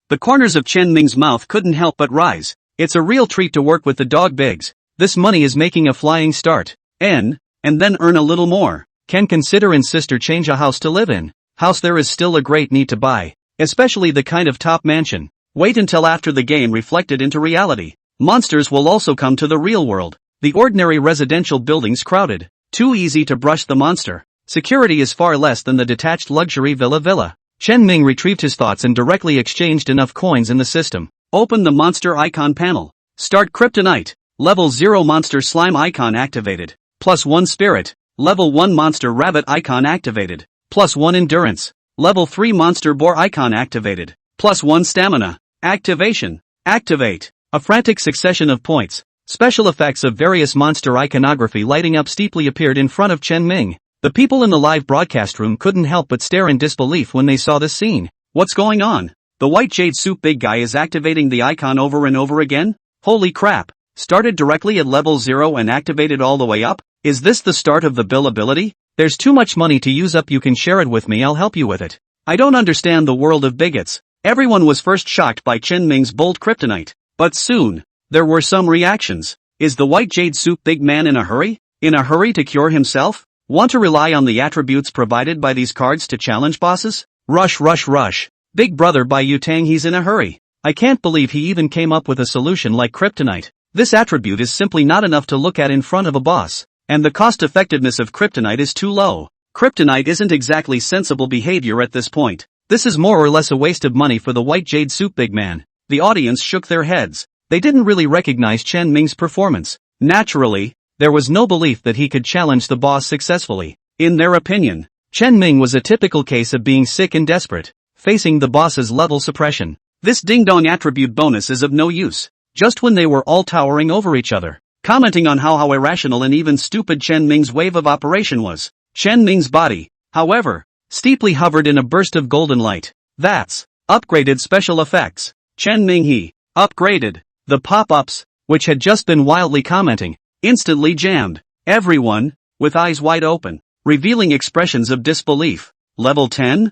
The corners of Chen Ming's mouth couldn't help but rise. It's a real treat to work with the dog bigs. This money is making a flying start. And then earn a little more. Can consider and sister change a house to live in. House there is still a great need to buy. Especially the kind of top mansion. Wait until after the game reflected into reality. Monsters will also come to the real world. The ordinary residential buildings crowded. Too easy to brush the monster. Security is far less than the detached luxury villa. Chen Ming retrieved his thoughts and directly exchanged enough coins in the system. Open the monster icon panel. Start kryptonite. Level 0 monster slime icon activated. +1 spirit. Level 1 monster rabbit icon activated. +1 endurance. Level 3 monster boar icon activated. +1 stamina. Activation. Activate. A frantic succession of points. Special effects of various monster iconography lighting up steeply appeared in front of Chen Ming. The people in the live broadcast room couldn't help but stare in disbelief when they saw this scene. What's going on? The white jade soup big guy is activating the icon over and over again? Holy crap. Started directly at level 0 and activated all the way up? Is this the start of the Bill ability? There's too much money to use up, you can share it with me, I'll help you with it. I don't understand the world of bigots. Everyone was first shocked by Chen Ming's bold kryptonite. But soon, there were some reactions. Is the white jade soup big man in a hurry? In a hurry to cure himself? Want to rely on the attributes provided by these cards to challenge bosses? Rush. Big brother by Yutang, he's in a hurry. I can't believe he even came up with a solution like kryptonite. This attribute is simply not enough to look at in front of a boss. And the cost effectiveness of kryptonite is too low. Kryptonite isn't exactly sensible behavior at this point. This is more or less a waste of money for the white jade soup big man. The audience shook their heads. They didn't really recognize Chen Ming's performance. Naturally, there was no belief that he could challenge the boss successfully. In their opinion, Chen Ming was a typical case of being sick and desperate, facing the boss's level suppression. This ding-dong attribute bonus is of no use. Just when they were all towering over each other, commenting on how irrational and even stupid Chen Ming's wave of operation was. Chen Ming's body, however, steeply hovered in a burst of golden light. That's upgraded special effects. Chen Ming he upgraded. The pop-ups, which had just been wildly commenting, instantly jammed. Everyone, with eyes wide open, revealing expressions of disbelief. Level 10?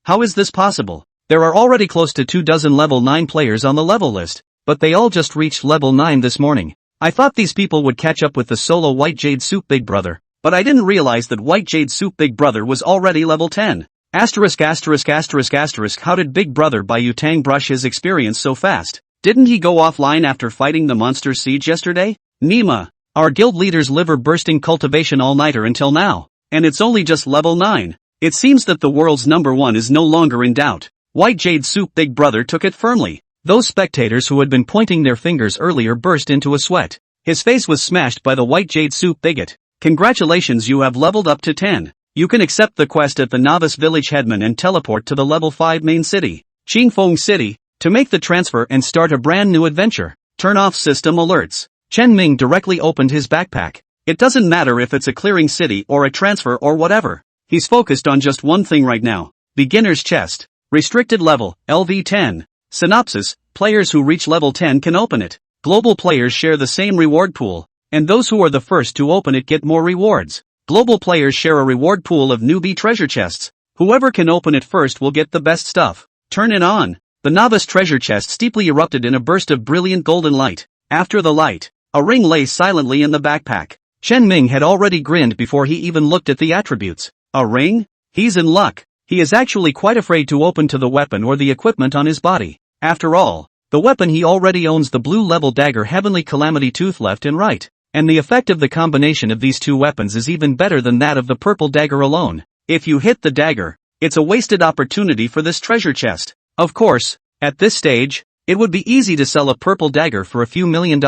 How is this possible? There are already close to 24 level 9 players on the level list, but they all just reached level 9 this morning. I thought these people would catch up with the solo white jade soup big brother, but I didn't realize that white jade soup big brother was already level 10. How did big brother by Yutang brush his experience so fast? Didn't he go offline after fighting the monster siege yesterday? Nima, our guild leader's liver-bursting cultivation all-nighter until now, and it's only just level 9. It seems that the world's number 1 is no longer in doubt. White jade soup big brother took it firmly. Those spectators who had been pointing their fingers earlier burst into a sweat. His face was smashed by the white jade soup bigot. Congratulations, you have leveled up to 10. You can accept the quest at the novice village headman and teleport to the level 5 main city, Qingfeng City, to make the transfer and start a brand new adventure. Turn off system alerts. Chen Ming directly opened his backpack. It doesn't matter if it's a clearing city or a transfer or whatever. He's focused on just one thing right now. Beginner's chest. Restricted level, LV10. Synopsis, players who reach level 10 can open it. Global players share the same reward pool, and those who are the first to open it get more rewards. Global players share a reward pool of newbie treasure chests. Whoever can open it first will get the best stuff. Turn it on. The novice treasure chest steeply erupted in a burst of brilliant golden light. After the light, a ring lay silently in the backpack. Chen Ming had already grinned before he even looked at the attributes. A ring? He's in luck. He is actually quite afraid to open to the weapon or the equipment on his body. After all, the weapon he already owns, the blue level dagger Heavenly Calamity Tooth left and right. And the effect of the combination of these two weapons is even better than that of the purple dagger alone. If you hit the dagger, it's a wasted opportunity for this treasure chest. Of course, at this stage, it would be easy to sell a purple dagger for a few $1 million.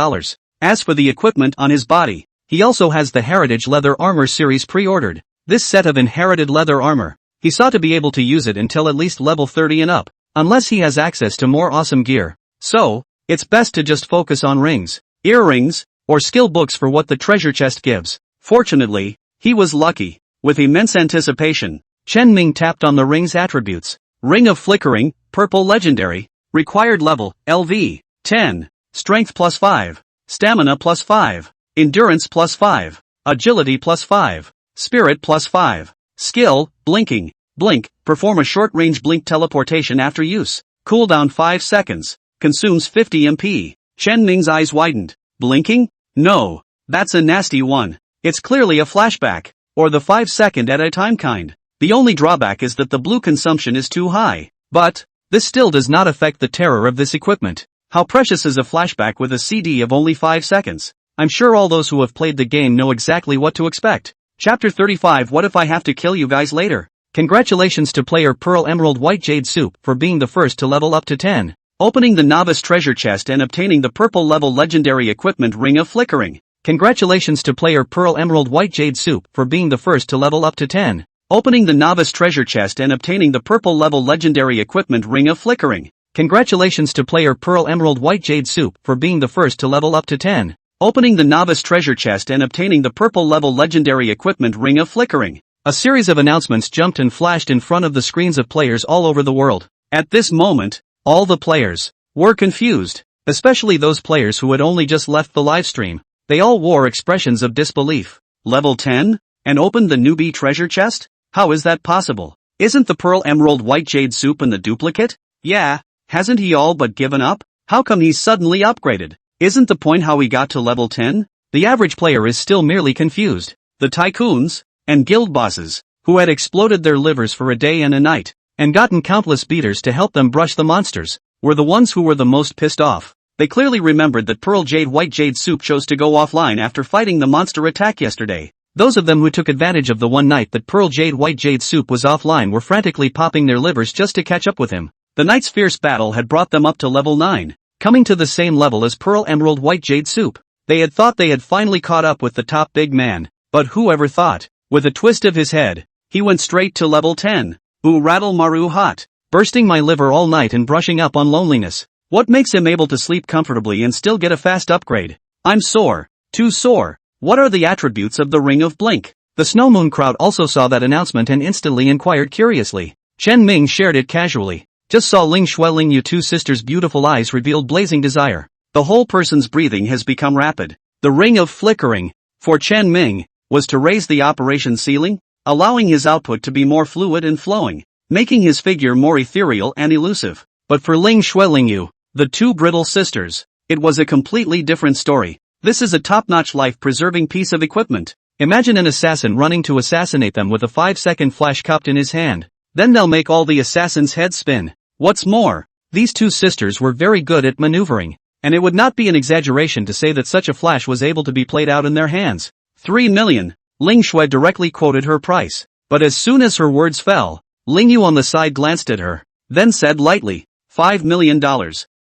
As for the equipment on his body, he also has the Heritage Leather Armor series pre-ordered. This set of inherited leather armor, he sought to be able to use it until at least level 30 and up, unless he has access to more awesome gear. So, it's best to just focus on rings, earrings, or skill books for what the treasure chest gives. Fortunately, he was lucky. With immense anticipation, Chen Ming tapped on the ring's attributes. Ring of Flickering, Purple Legendary, required level, LV, 10, Strength +5, Stamina +5, Endurance +5, Agility +5, Spirit +5, Skill, Blinking, Blink, perform a short-range blink teleportation after use, cooldown 5 seconds, consumes 50 MP. Chen Ming's eyes widened. Blinking? No, that's a nasty one. It's clearly a flashback, or the 5-second at a time kind. The only drawback is that the blue consumption is too high. But this still does not affect the terror of this equipment. How precious is a flashback with a CD of only 5 seconds? I'm sure all those who have played the game know exactly what to expect. Chapter 35. What if I have to kill you guys later? Congratulations to player Pearl Emerald White Jade Soup for being the first to level up to 10. Opening the novice treasure chest and obtaining the purple level legendary equipment Ring of Flickering. Congratulations to player Pearl Emerald White Jade Soup for being the first to level up to 10. Opening the novice treasure chest and obtaining the purple level legendary equipment Ring of Flickering. Congratulations to player Pearl Emerald White Jade Soup for being the first to level up to 10. Opening the novice treasure chest and obtaining the purple level legendary equipment Ring of Flickering. A series of announcements jumped and flashed in front of the screens of players all over the world. At this moment, all the players were confused, especially those players who had only just left the livestream. They all wore expressions of disbelief. Level 10? And opened the newbie treasure chest? How is that possible? Isn't the Pearl Emerald White Jade Soup in the duplicate? Yeah, hasn't he all but given up? How come he's suddenly upgraded? Isn't the point how he got to level 10? The average player is still merely confused. The tycoons and guild bosses, who had exploded their livers for a day and a night, and gotten countless beaters to help them brush the monsters, were the ones who were the most pissed off. They clearly remembered that Pearl Jade White Jade Soup chose to go offline after fighting the monster attack yesterday. Those of them who took advantage of the one night that Pearl Jade White Jade Soup was offline were frantically popping their livers just to catch up with him. The night's fierce battle had brought them up to level 9, coming to the same level as Pearl Emerald White Jade Soup. They had thought they had finally caught up with the top big man, but whoever thought? With a twist of his head, he went straight to level 10. Ooh, rattle maru hot. Bursting my liver all night and brushing up on loneliness. What makes him able to sleep comfortably and still get a fast upgrade? I'm sore. Too sore. What are the attributes of the Ring of Blink? The Snow Moon crowd also saw that announcement and instantly inquired curiously. Chen Ming shared it casually. Just saw Ling Shui Ling Yu two sisters' beautiful eyes revealed blazing desire. The whole person's breathing has become rapid. The Ring of Flickering, for Chen Ming, was to raise the operation ceiling, allowing his output to be more fluid and flowing, making his figure more ethereal and elusive. But for Ling Shui Ling Yu, the two brittle sisters, it was a completely different story. This is a top-notch life-preserving piece of equipment. Imagine an assassin running to assassinate them with a 5-second flash cupped in his hand. Then they'll make all the assassin's heads spin. What's more, these two sisters were very good at maneuvering, and it would not be an exaggeration to say that such a flash was able to be played out in their hands. 3 million. Ling Shui directly quoted her price. But as soon as her words fell, Ling Yu on the side glanced at her, then said lightly, $5 million.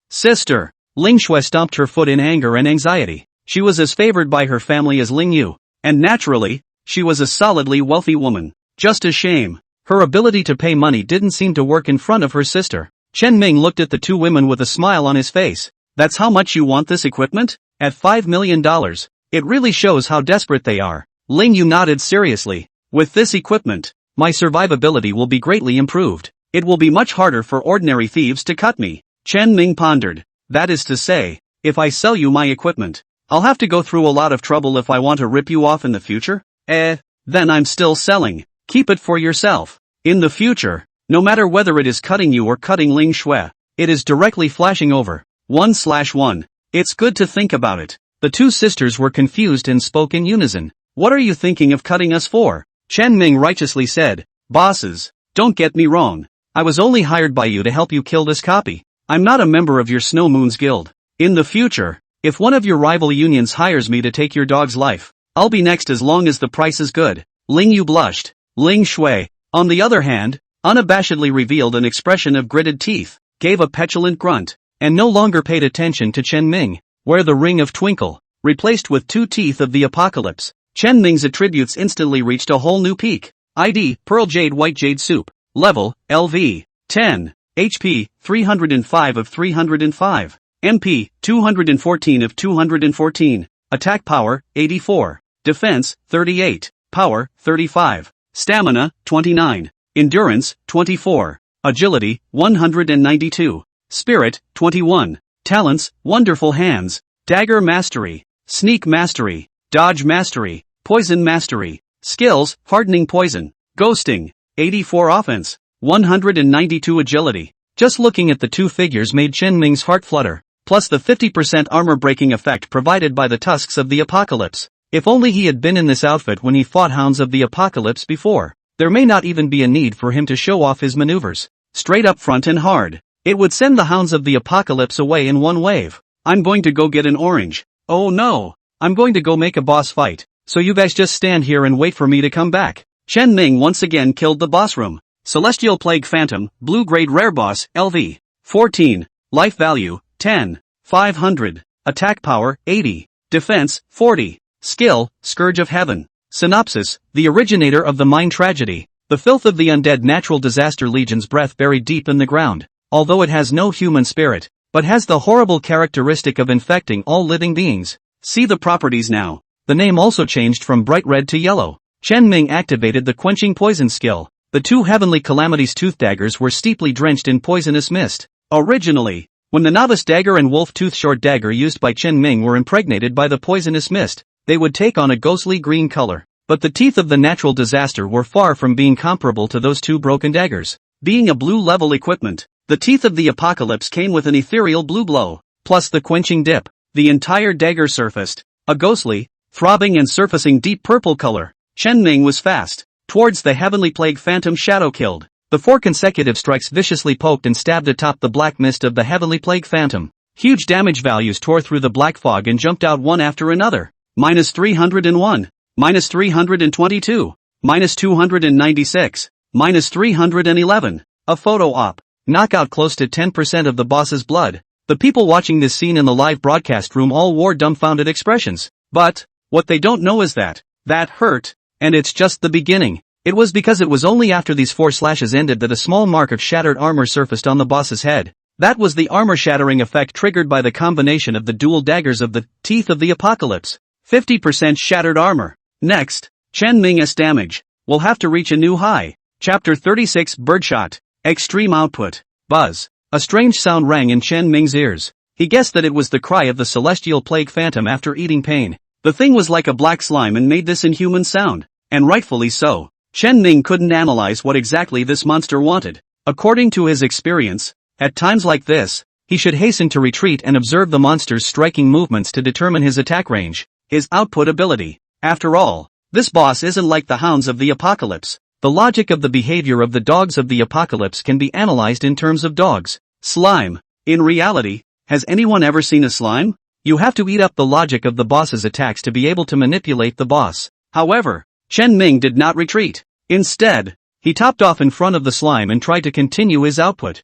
Sister. Ling Shui stomped her foot in anger and anxiety. She was as favored by her family as Ling Yu, and naturally, she was a solidly wealthy woman. Just a shame. Her ability to pay money didn't seem to work in front of her sister. Chen Ming looked at the two women with a smile on his face. That's how much you want this equipment? At $5 million. It really shows how desperate they are. Ling Yu nodded seriously. With this equipment, my survivability will be greatly improved. It will be much harder for ordinary thieves to cut me. Chen Ming pondered. That is to say, if I sell you my equipment, I'll have to go through a lot of trouble if I want to rip you off in the future? Then I'm still selling. Keep it for yourself. In the future, no matter whether it is cutting you or cutting Ling Shui, it is directly flashing over. 1/1. It's good to think about it. The two sisters were confused and spoke in unison. What are you thinking of cutting us for? Chen Ming righteously said. Bosses, don't get me wrong. I was only hired by you to help you kill this copy. I'm not a member of your Snow Moon's guild. In the future, if one of your rival unions hires me to take your dog's life, I'll be next as long as the price is good. Ling Yu blushed. Ling Shui, on the other hand, unabashedly revealed an expression of gritted teeth, gave a petulant grunt, and no longer paid attention to Chen Ming, where the Ring of Twinkle, replaced with two teeth of the apocalypse. Chen Ming's attributes instantly reached a whole new peak. ID, Pearl Jade White Jade Soup. Level, LV, 10. HP, 305 of 305. MP, 214 of 214. Attack power, 84. Defense, 38. Power, 35. Stamina, 29. Endurance, 24. Agility, 192. Spirit, 21. Talents, Wonderful Hands. Dagger Mastery. Sneak Mastery. Dodge Mastery. Poison Mastery. Skills, Hardening Poison. Ghosting. 84 Offense. 192 Agility. Just looking at the two figures made Chen Ming's heart flutter. plus the 50% armor-breaking effect provided by the tusks of the Apocalypse. If only he had been in this outfit when he fought Hounds of the Apocalypse before. There may not even be a need for him to show off his maneuvers. Straight up front and hard. It would send the Hounds of the Apocalypse away in one wave. I'm going to go get an orange. Oh no. I'm going to go make a boss fight. So you guys just stand here and wait for me to come back. Chen Ming once again killed the boss room. Celestial Plague Phantom, Blue Grade Rare Boss, LV. 14. Life Value, 10. 500. Attack Power, 80. Defense, 40. Skill, Scourge of Heaven. Synopsis: the originator of the Mine Tragedy. The filth of the undead natural disaster legion's breath buried deep in the ground, although it has no human spirit, but has the horrible characteristic of infecting all living beings. See the properties now. The name also changed from bright red to yellow. Chen Ming activated the Quenching Poison skill. The two Heavenly Calamities tooth daggers were steeply drenched in poisonous mist. Originally, when the Novice Dagger and Wolf Tooth Short Dagger used by Chen Ming were impregnated by the poisonous mist, they would take on a ghostly green color. But the teeth of the natural disaster were far from being comparable to those two broken daggers. Being a blue-level equipment, the teeth of the Apocalypse came with an ethereal blue glow, plus the quenching dip. The entire dagger surfaced a ghostly, throbbing and surfacing deep purple color. Chen Ming was fast towards the Heavenly Plague Phantom shadow killed. The 4 consecutive strikes viciously poked and stabbed atop the black mist of the Heavenly Plague Phantom. Huge damage values tore through the black fog and jumped out one after another. Minus 301. Minus 322. Minus 296. Minus 311. A photo op. Knockout close to 10% of the boss's blood. The people watching this scene in the live broadcast room all wore dumbfounded expressions. But what they don't know is that hurt, and it's just the beginning. It was because it was only after these 4 slashes ended that a small mark of shattered armor surfaced on the boss's head. That was the armor-shattering effect triggered by the combination of the dual daggers of the Teeth of the Apocalypse. 50% shattered armor. Next, Chen Ming's damage will have to reach a new high. Chapter 36 Birdshot. Extreme Output. Buzz. A strange sound rang in Chen Ming's ears. He guessed that it was the cry of the Celestial Plague Phantom after eating pain. The thing was like a black slime and made this inhuman sound. And rightfully so. Chen Ming couldn't analyze what exactly this monster wanted. According to his experience, at times like this, he should hasten to retreat and observe the monster's striking movements to determine his attack range, his output ability. After all, this boss isn't like the Hounds of the Apocalypse. The logic of the behavior of the dogs of the Apocalypse can be analyzed in terms of dogs. Slime. In reality, has anyone ever seen a slime? You have to eat up the logic of the boss's attacks to be able to manipulate the boss. However, Chen Ming did not retreat. Instead, he topped off in front of the slime and tried to continue his output.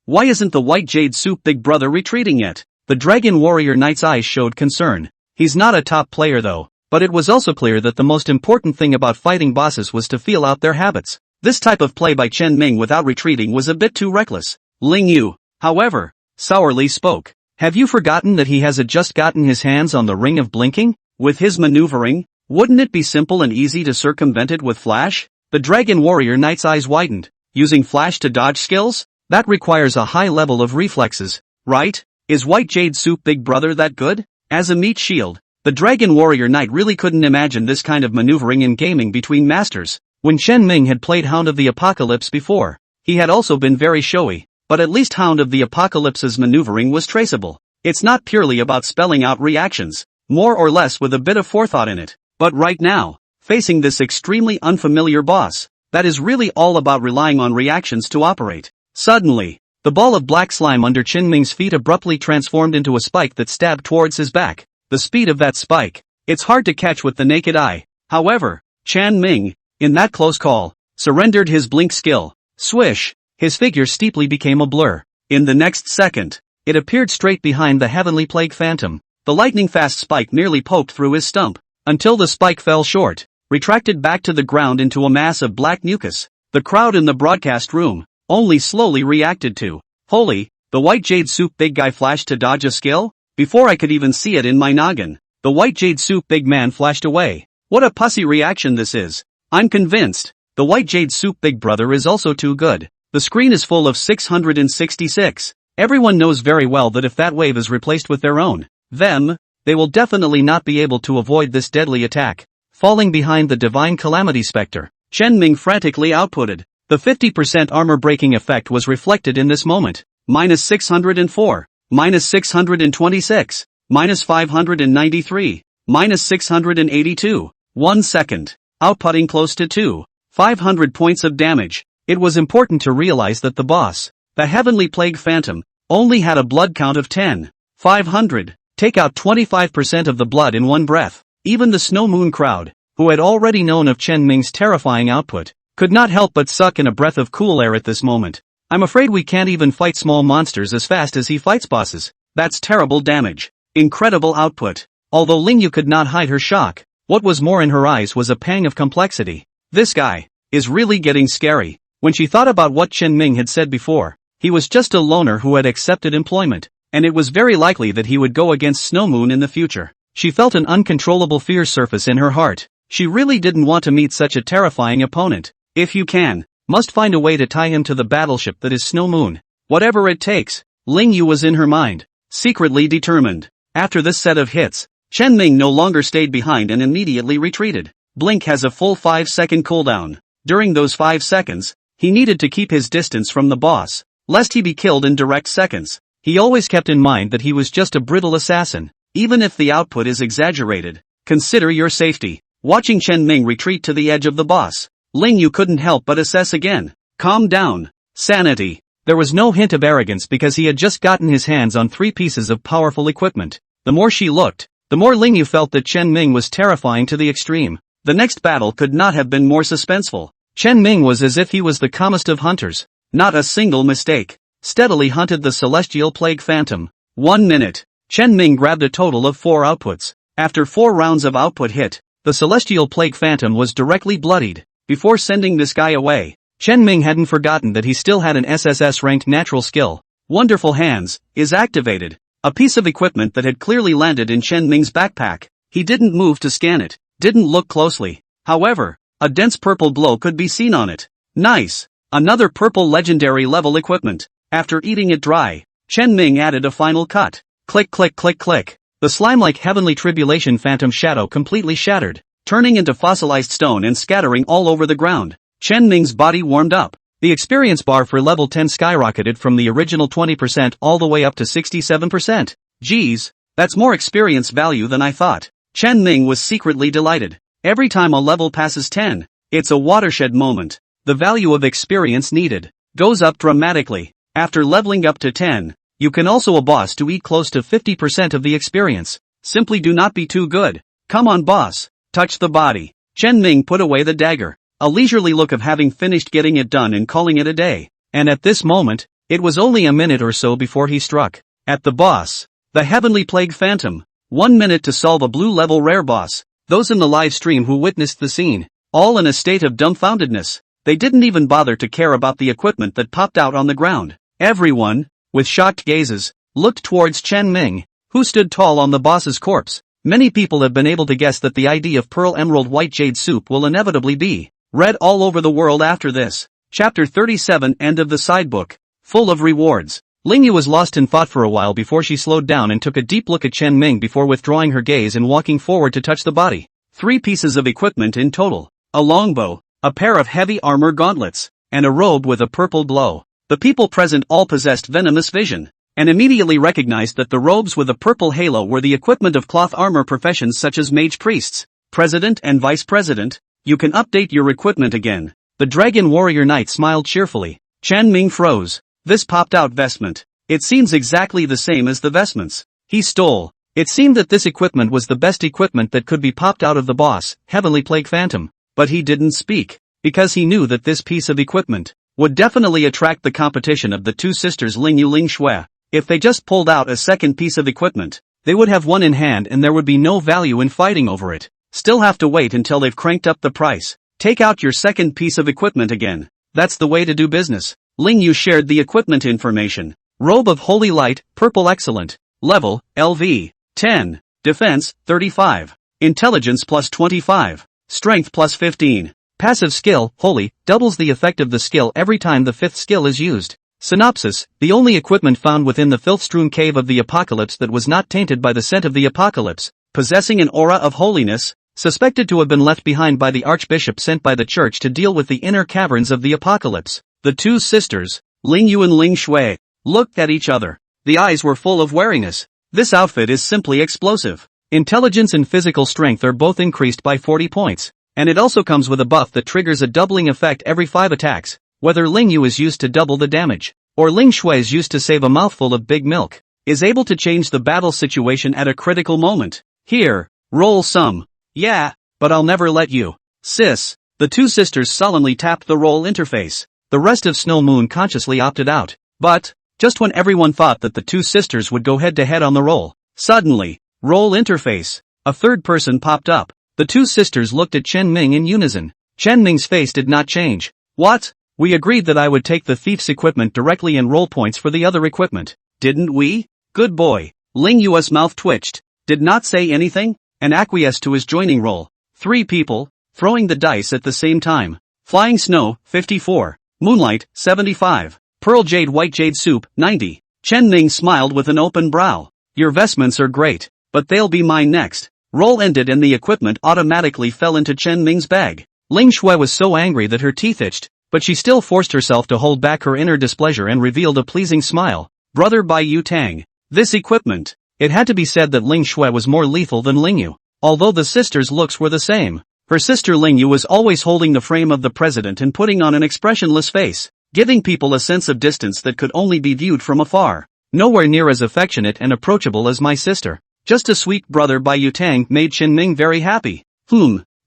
Why isn't the White Jade Soup big brother retreating yet? The Dragon Warrior Knight's eyes showed concern. He's not a top player though. But it was also clear that the most important thing about fighting bosses was to feel out their habits. This type of play by Chen Ming without retreating was a bit too reckless. Ling Yu, however, sourly spoke. Have you forgotten that he has just gotten his hands on the Ring of Blinking? With his maneuvering, wouldn't it be simple and easy to circumvent it with Flash? The Dragon Warrior Knight's eyes widened. Using Flash to dodge skills? That requires a high level of reflexes, right? Is White Jade Soup big brother that good? As a meat shield, the Dragon Warrior Knight really couldn't imagine this kind of maneuvering in gaming between masters. When Chen Ming had played Hound of the Apocalypse before, he had also been very showy, but at least Hound of the Apocalypse's maneuvering was traceable. It's not purely about spelling out reactions, more or less with a bit of forethought in it. But right now, facing this extremely unfamiliar boss, that is really all about relying on reactions to operate. Suddenly, the ball of black slime under Chen Ming's feet abruptly transformed into a spike that stabbed towards his back. The speed of that spike, it's hard to catch with the naked eye. However, Chen Ming, in that close call, surrendered his blink skill. Swish, his figure steeply became a blur. In the next second, it appeared straight behind the Heavenly Plague Phantom. The lightning-fast spike merely poked through his stump, until the spike fell short, retracted back to the ground into a mass of black mucus. The crowd in the broadcast room only slowly reacted to, holy, the White Jade Soup big guy flashed to dodge a skill? Before I could even see it in my noggin, the White Jade Soup big man flashed away. What a pussy reaction this is. I'm convinced, the White Jade Soup big brother is also too good. The screen is full of 666. Everyone knows very well that if that wave is replaced with their own, they will definitely not be able to avoid this deadly attack. Falling behind the Divine Calamity Spectre, Chen Ming frantically outputted. The 50% armor breaking effect was reflected in this moment. Minus 604. minus 626, minus 593, minus 682. 1 second. Outputting close to 500 points of damage. It was important to realize that the boss, the Heavenly Plague Phantom, only had a blood count of 10. 500. Take out 25% of the blood in one breath. Even the Snow Moon crowd, who had already known of Chen Ming's terrifying output, could not help but suck in a breath of cool air at this moment. I'm afraid we can't even fight small monsters as fast as he fights bosses. That's terrible damage. Incredible output. Although Lingyu could not hide her shock, what was more in her eyes was a pang of complexity. This guy is really getting scary. When she thought about what Chen Ming had said before, he was just a loner who had accepted employment, and it was very likely that he would go against Snow Moon in the future. She felt an uncontrollable fear surface in her heart. She really didn't want to meet such a terrifying opponent. If you can, must find a way to tie him to the battleship that is Snow Moon. Whatever it takes, Lingyu was in her mind, secretly determined. After this set of hits, Chen Ming no longer stayed behind and immediately retreated. Blink has a full 5-second cooldown. During those 5 seconds, he needed to keep his distance from the boss, lest he be killed in direct seconds. He always kept in mind that he was just a brittle assassin. Even if the output is exaggerated, consider your safety. Watching Chen Ming retreat to the edge of the boss, Lingyu couldn't help but assess again. Calm down. Sanity. There was no hint of arrogance because he had just gotten his hands on 3 pieces of powerful equipment. The more she looked, the more Lingyu felt that Chen Ming was terrifying to the extreme. The next battle could not have been more suspenseful. Chen Ming was as if he was the calmest of hunters. Not a single mistake. Steadily hunted the Celestial Plague Phantom. 1 minute. Chen Ming grabbed a total of 4 outputs. After 4 rounds of output hit, the Celestial Plague Phantom was directly bloodied. Before sending this guy away, Chen Ming hadn't forgotten that he still had an SSS-ranked natural skill. Wonderful Hands is activated. A piece of equipment that had clearly landed in Chen Ming's backpack. He didn't move to scan it, didn't look closely. However, a dense purple glow could be seen on it. Nice. Another purple legendary level equipment. After eating it dry, Chen Ming added a final cut. Click click click click. The slime-like Heavenly Tribulation Phantom Shadow completely shattered, turning into fossilized stone and scattering all over the ground. Chen Ming's body warmed up. The experience bar for level 10 skyrocketed from the original 20% all the way up to 67%. Geez, that's more experience value than I thought. Chen Ming was secretly delighted. Every time a level passes 10, it's a watershed moment. The value of experience needed goes up dramatically. After leveling up to 10, you can also a boss to eat close to 50% of the experience. Simply do not be too good. Come on boss, touch the body. Chen Ming put away the dagger, a leisurely look of having finished getting it done and calling it a day. And at this moment, it was only a minute or so before he struck at the boss, the Heavenly Plague Phantom. 1 minute to solve a blue level rare boss. Those in the live stream who witnessed the scene, all in a state of dumbfoundedness. They didn't even bother to care about the equipment that popped out on the ground. Everyone, with shocked gazes, looked towards Chen Ming, who stood tall on the boss's corpse. Many people have been able to guess that the ID of Pearl Emerald White Jade Soup will inevitably be read all over the world after this. Chapter 37 End of the Sidebook. Full of rewards. Lingyu was lost in thought for a while before she slowed down and took a deep look at Chen Ming before withdrawing her gaze and walking forward to touch the body. 3 pieces of equipment in total. A longbow, a pair of heavy armor gauntlets, and a robe with a purple glow. The people present all possessed venomous vision, and immediately recognized that the robes with a purple halo were the equipment of cloth armor professions such as mage priests, president and vice president. You can update your equipment again. The dragon warrior knight smiled cheerfully. Chen Ming froze. This popped out vestment. It seems exactly the same as the vestments he stole. It seemed that this equipment was the best equipment that could be popped out of the boss, Heavenly Plague Phantom. But he didn't speak, because he knew that this piece of equipment would definitely attract the competition of the 2 sisters Lingyu Lingshui. If they just pulled out a second piece of equipment, they would have one in hand and there would be no value in fighting over it. Still have to wait until they've cranked up the price. Take out your second piece of equipment again. That's the way to do business. Lingyu shared the equipment information. Robe of Holy Light, Purple Excellent. Level, LV, 10. Defense, 35. Intelligence plus 25. Strength plus 15. Passive skill, Holy, doubles the effect of the skill every time the 5th skill is used. Synopsis, the only equipment found within the filth-strewn cave of the apocalypse that was not tainted by the scent of the apocalypse, possessing an aura of holiness, suspected to have been left behind by the archbishop sent by the church to deal with the inner caverns of the apocalypse. The 2 sisters, Lingyu and Lingshui, looked at each other. The eyes were full of wariness. This outfit is simply explosive. Intelligence and physical strength are both increased by 40 points. And it also comes with a buff that triggers a doubling effect every 5 attacks. Whether Ling Yu is used to double the damage, or Ling Shui is used to save a mouthful of big milk, is able to change the battle situation at a critical moment. Here, roll some. Yeah, but I'll never let you. Sis. The two sisters sullenly tapped the roll interface. The rest of Snow Moon consciously opted out. But, just when everyone thought that the two sisters would go head to head on the roll, suddenly, roll interface, a third person popped up. The two sisters looked at Chen Ming in unison. Chen Ming's face did not change. What? We agreed that I would take the thief's equipment directly and roll points for the other equipment. Didn't we? Good boy. Ling Yu's mouth twitched. Did not say anything, and acquiesced to his joining roll. 3 people, throwing the dice at the same time. Flying Snow, 54. Moonlight, 75. Pearl Jade White Jade Soup, 90. Chen Ming smiled with an open brow. Your vestments are great, but they'll be mine next. Roll ended and the equipment automatically fell into Chen Ming's bag. Ling Shui was so angry that her teeth itched, but she still forced herself to hold back her inner displeasure and revealed a pleasing smile. Brother Bai Yu Tang. This equipment. It had to be said that Ling Shui was more lethal than Ling Yu, although the sisters' looks were the same. Her sister Ling Yu was always holding the frame of the president and putting on an expressionless face, giving people a sense of distance that could only be viewed from afar. Nowhere near as affectionate and approachable as my sister. Just a sweet brother Bai Yu Tang made Chen Ming very happy.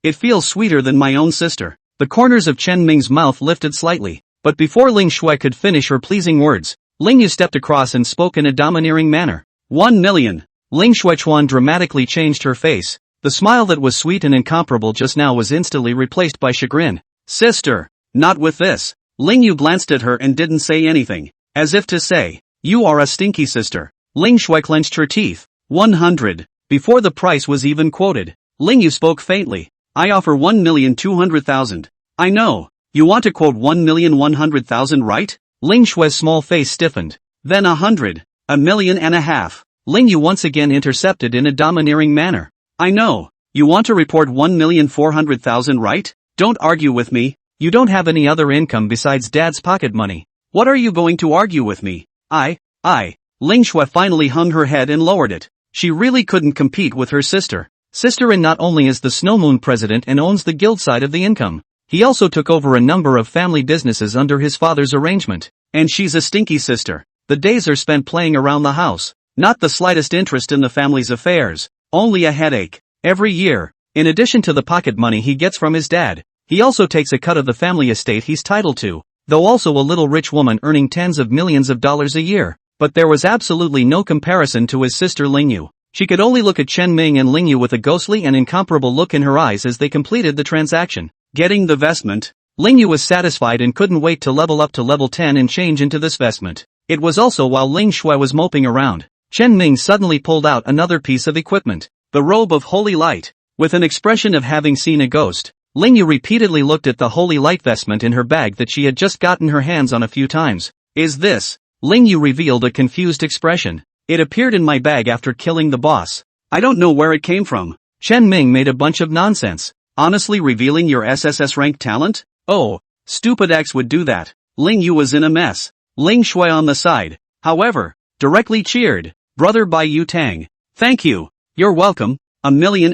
It feels sweeter than my own sister. The corners of Chen Ming's mouth lifted slightly, but before Ling Shui could finish her pleasing words, Ling Yu stepped across and spoke in a domineering manner. 1 million. Ling Shuichuan dramatically changed her face. The smile that was sweet and incomparable just now was instantly replaced by chagrin. Sister. Not with this. Ling Yu glanced at her and didn't say anything, as if to say, you are a stinky sister. Ling Shui clenched her teeth. 100. Before the price was even quoted, Ling Yu spoke faintly. I offer 1,200,000. I know. You want to quote 1,100,000, right? Ling Shui's small face stiffened. Then 100. 1.5 million. Ling Yu once again intercepted in a domineering manner. I know. You want to report 1,400,000, right? Don't argue with me. You don't have any other income besides dad's pocket money. What are you going to argue with me? Ling Shui finally hung her head and lowered it. She really couldn't compete with her sister. Sister-in not only is the Snow Moon president and owns the guild side of the income, he also took over a number of family businesses under his father's arrangement. And she's a stinky sister. The days are spent playing around the house. Not the slightest interest in the family's affairs. Only a headache. Every year, in addition to the pocket money he gets from his dad, he also takes a cut of the family estate he's titled to, though also a little rich woman earning tens of millions of dollars a year. But there was absolutely no comparison to his sister Ling Yu. She could only look at Chen Ming and Ling Yu with a ghostly and incomparable look in her eyes as they completed the transaction. Getting the vestment, Ling Yu was satisfied and couldn't wait to level up to level 10 and change into this vestment. It was also while Ling Shui was moping around, Chen Ming suddenly pulled out another piece of equipment, the robe of holy light. With an expression of having seen a ghost, Ling Yu repeatedly looked at the holy light vestment in her bag that she had just gotten her hands on a few times. Is this? Ling Yu revealed a confused expression. It appeared in my bag after killing the boss. I don't know where it came from. Chen Ming made a bunch of nonsense. Honestly revealing your SSS rank talent? Oh, stupid X would do that. Ling Yu was in a mess. Ling Shui on the side, however, directly cheered. Brother Bai Yu Tang. Thank you. You're welcome. 1.5 million.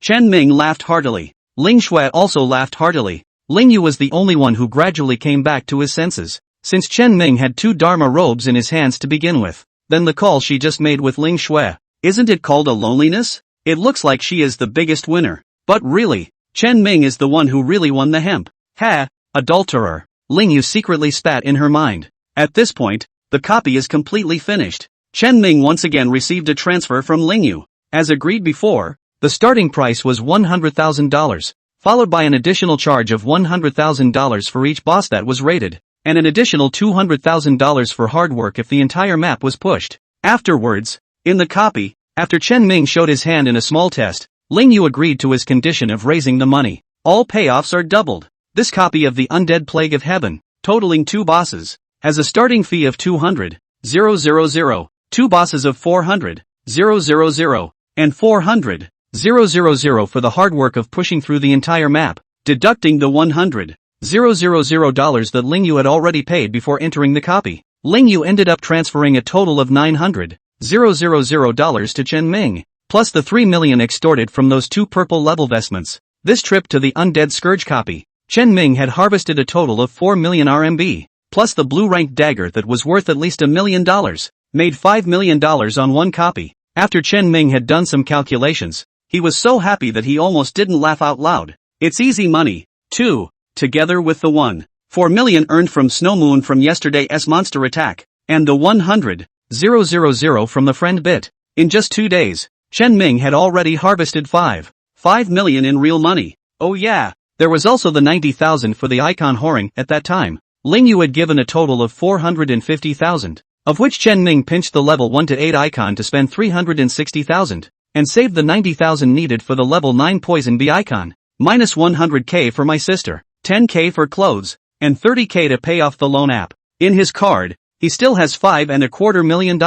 Chen Ming laughed heartily. Ling Shui also laughed heartily. Ling Yu was the only one who gradually came back to his senses, since Chen Ming had 2 Dharma robes in his hands to begin with. Then the call she just made with Ling Shui. Isn't it called a loneliness? It looks like she is the biggest winner. But really, Chen Ming is the one who really won the hemp. Ha! Adulterer. Ling Yu secretly spat in her mind. At this point, the copy is completely finished. Chen Ming once again received a transfer from Ling Yu. As agreed before, the starting price was $100,000, followed by an additional charge of $100,000 for each boss that was rated, and an additional $200,000 for hard work if the entire map was pushed. Afterwards, in the copy, after Chen Ming showed his hand in a small test, Ling Yu agreed to his condition of raising the money. All payoffs are doubled. This copy of the Undead Plague of Heaven, totaling 2 bosses, has a starting fee of 200,000, 2 bosses of 400,000, and 400,000 for the hard work of pushing through the entire map, deducting the $100,000 that Ling Yu had already paid before entering the copy. Ling Yu ended up transferring a total of $900,000 to Chen Ming, plus the 3 million extorted from those 2 purple level vestments. This trip to the undead Scourge copy, Chen Ming had harvested a total of 4 million RMB, plus the blue ranked dagger that was worth at least $1 million, made $5 million on one copy. After Chen Ming had done some calculations, he was so happy that he almost didn't laugh out loud. It's easy money, too, together with the 1.4 million earned from Snow Moon from yesterday's monster attack, and the 100,000 from the friend bit. In just 2 days, Chen Ming had already harvested 5 million in real money. Oh yeah, there was also the 90,000 for the icon whoring. At that time, Ling Yu had given a total of 450,000, of which Chen Ming pinched the level 1 to 8 icon to spend 360,000, and saved the 90,000 needed for the level 9 poison bee icon, minus 100k for my sister, 10k for clothes, and 30k to pay off the loan app. In his card, he still has $5.25 million.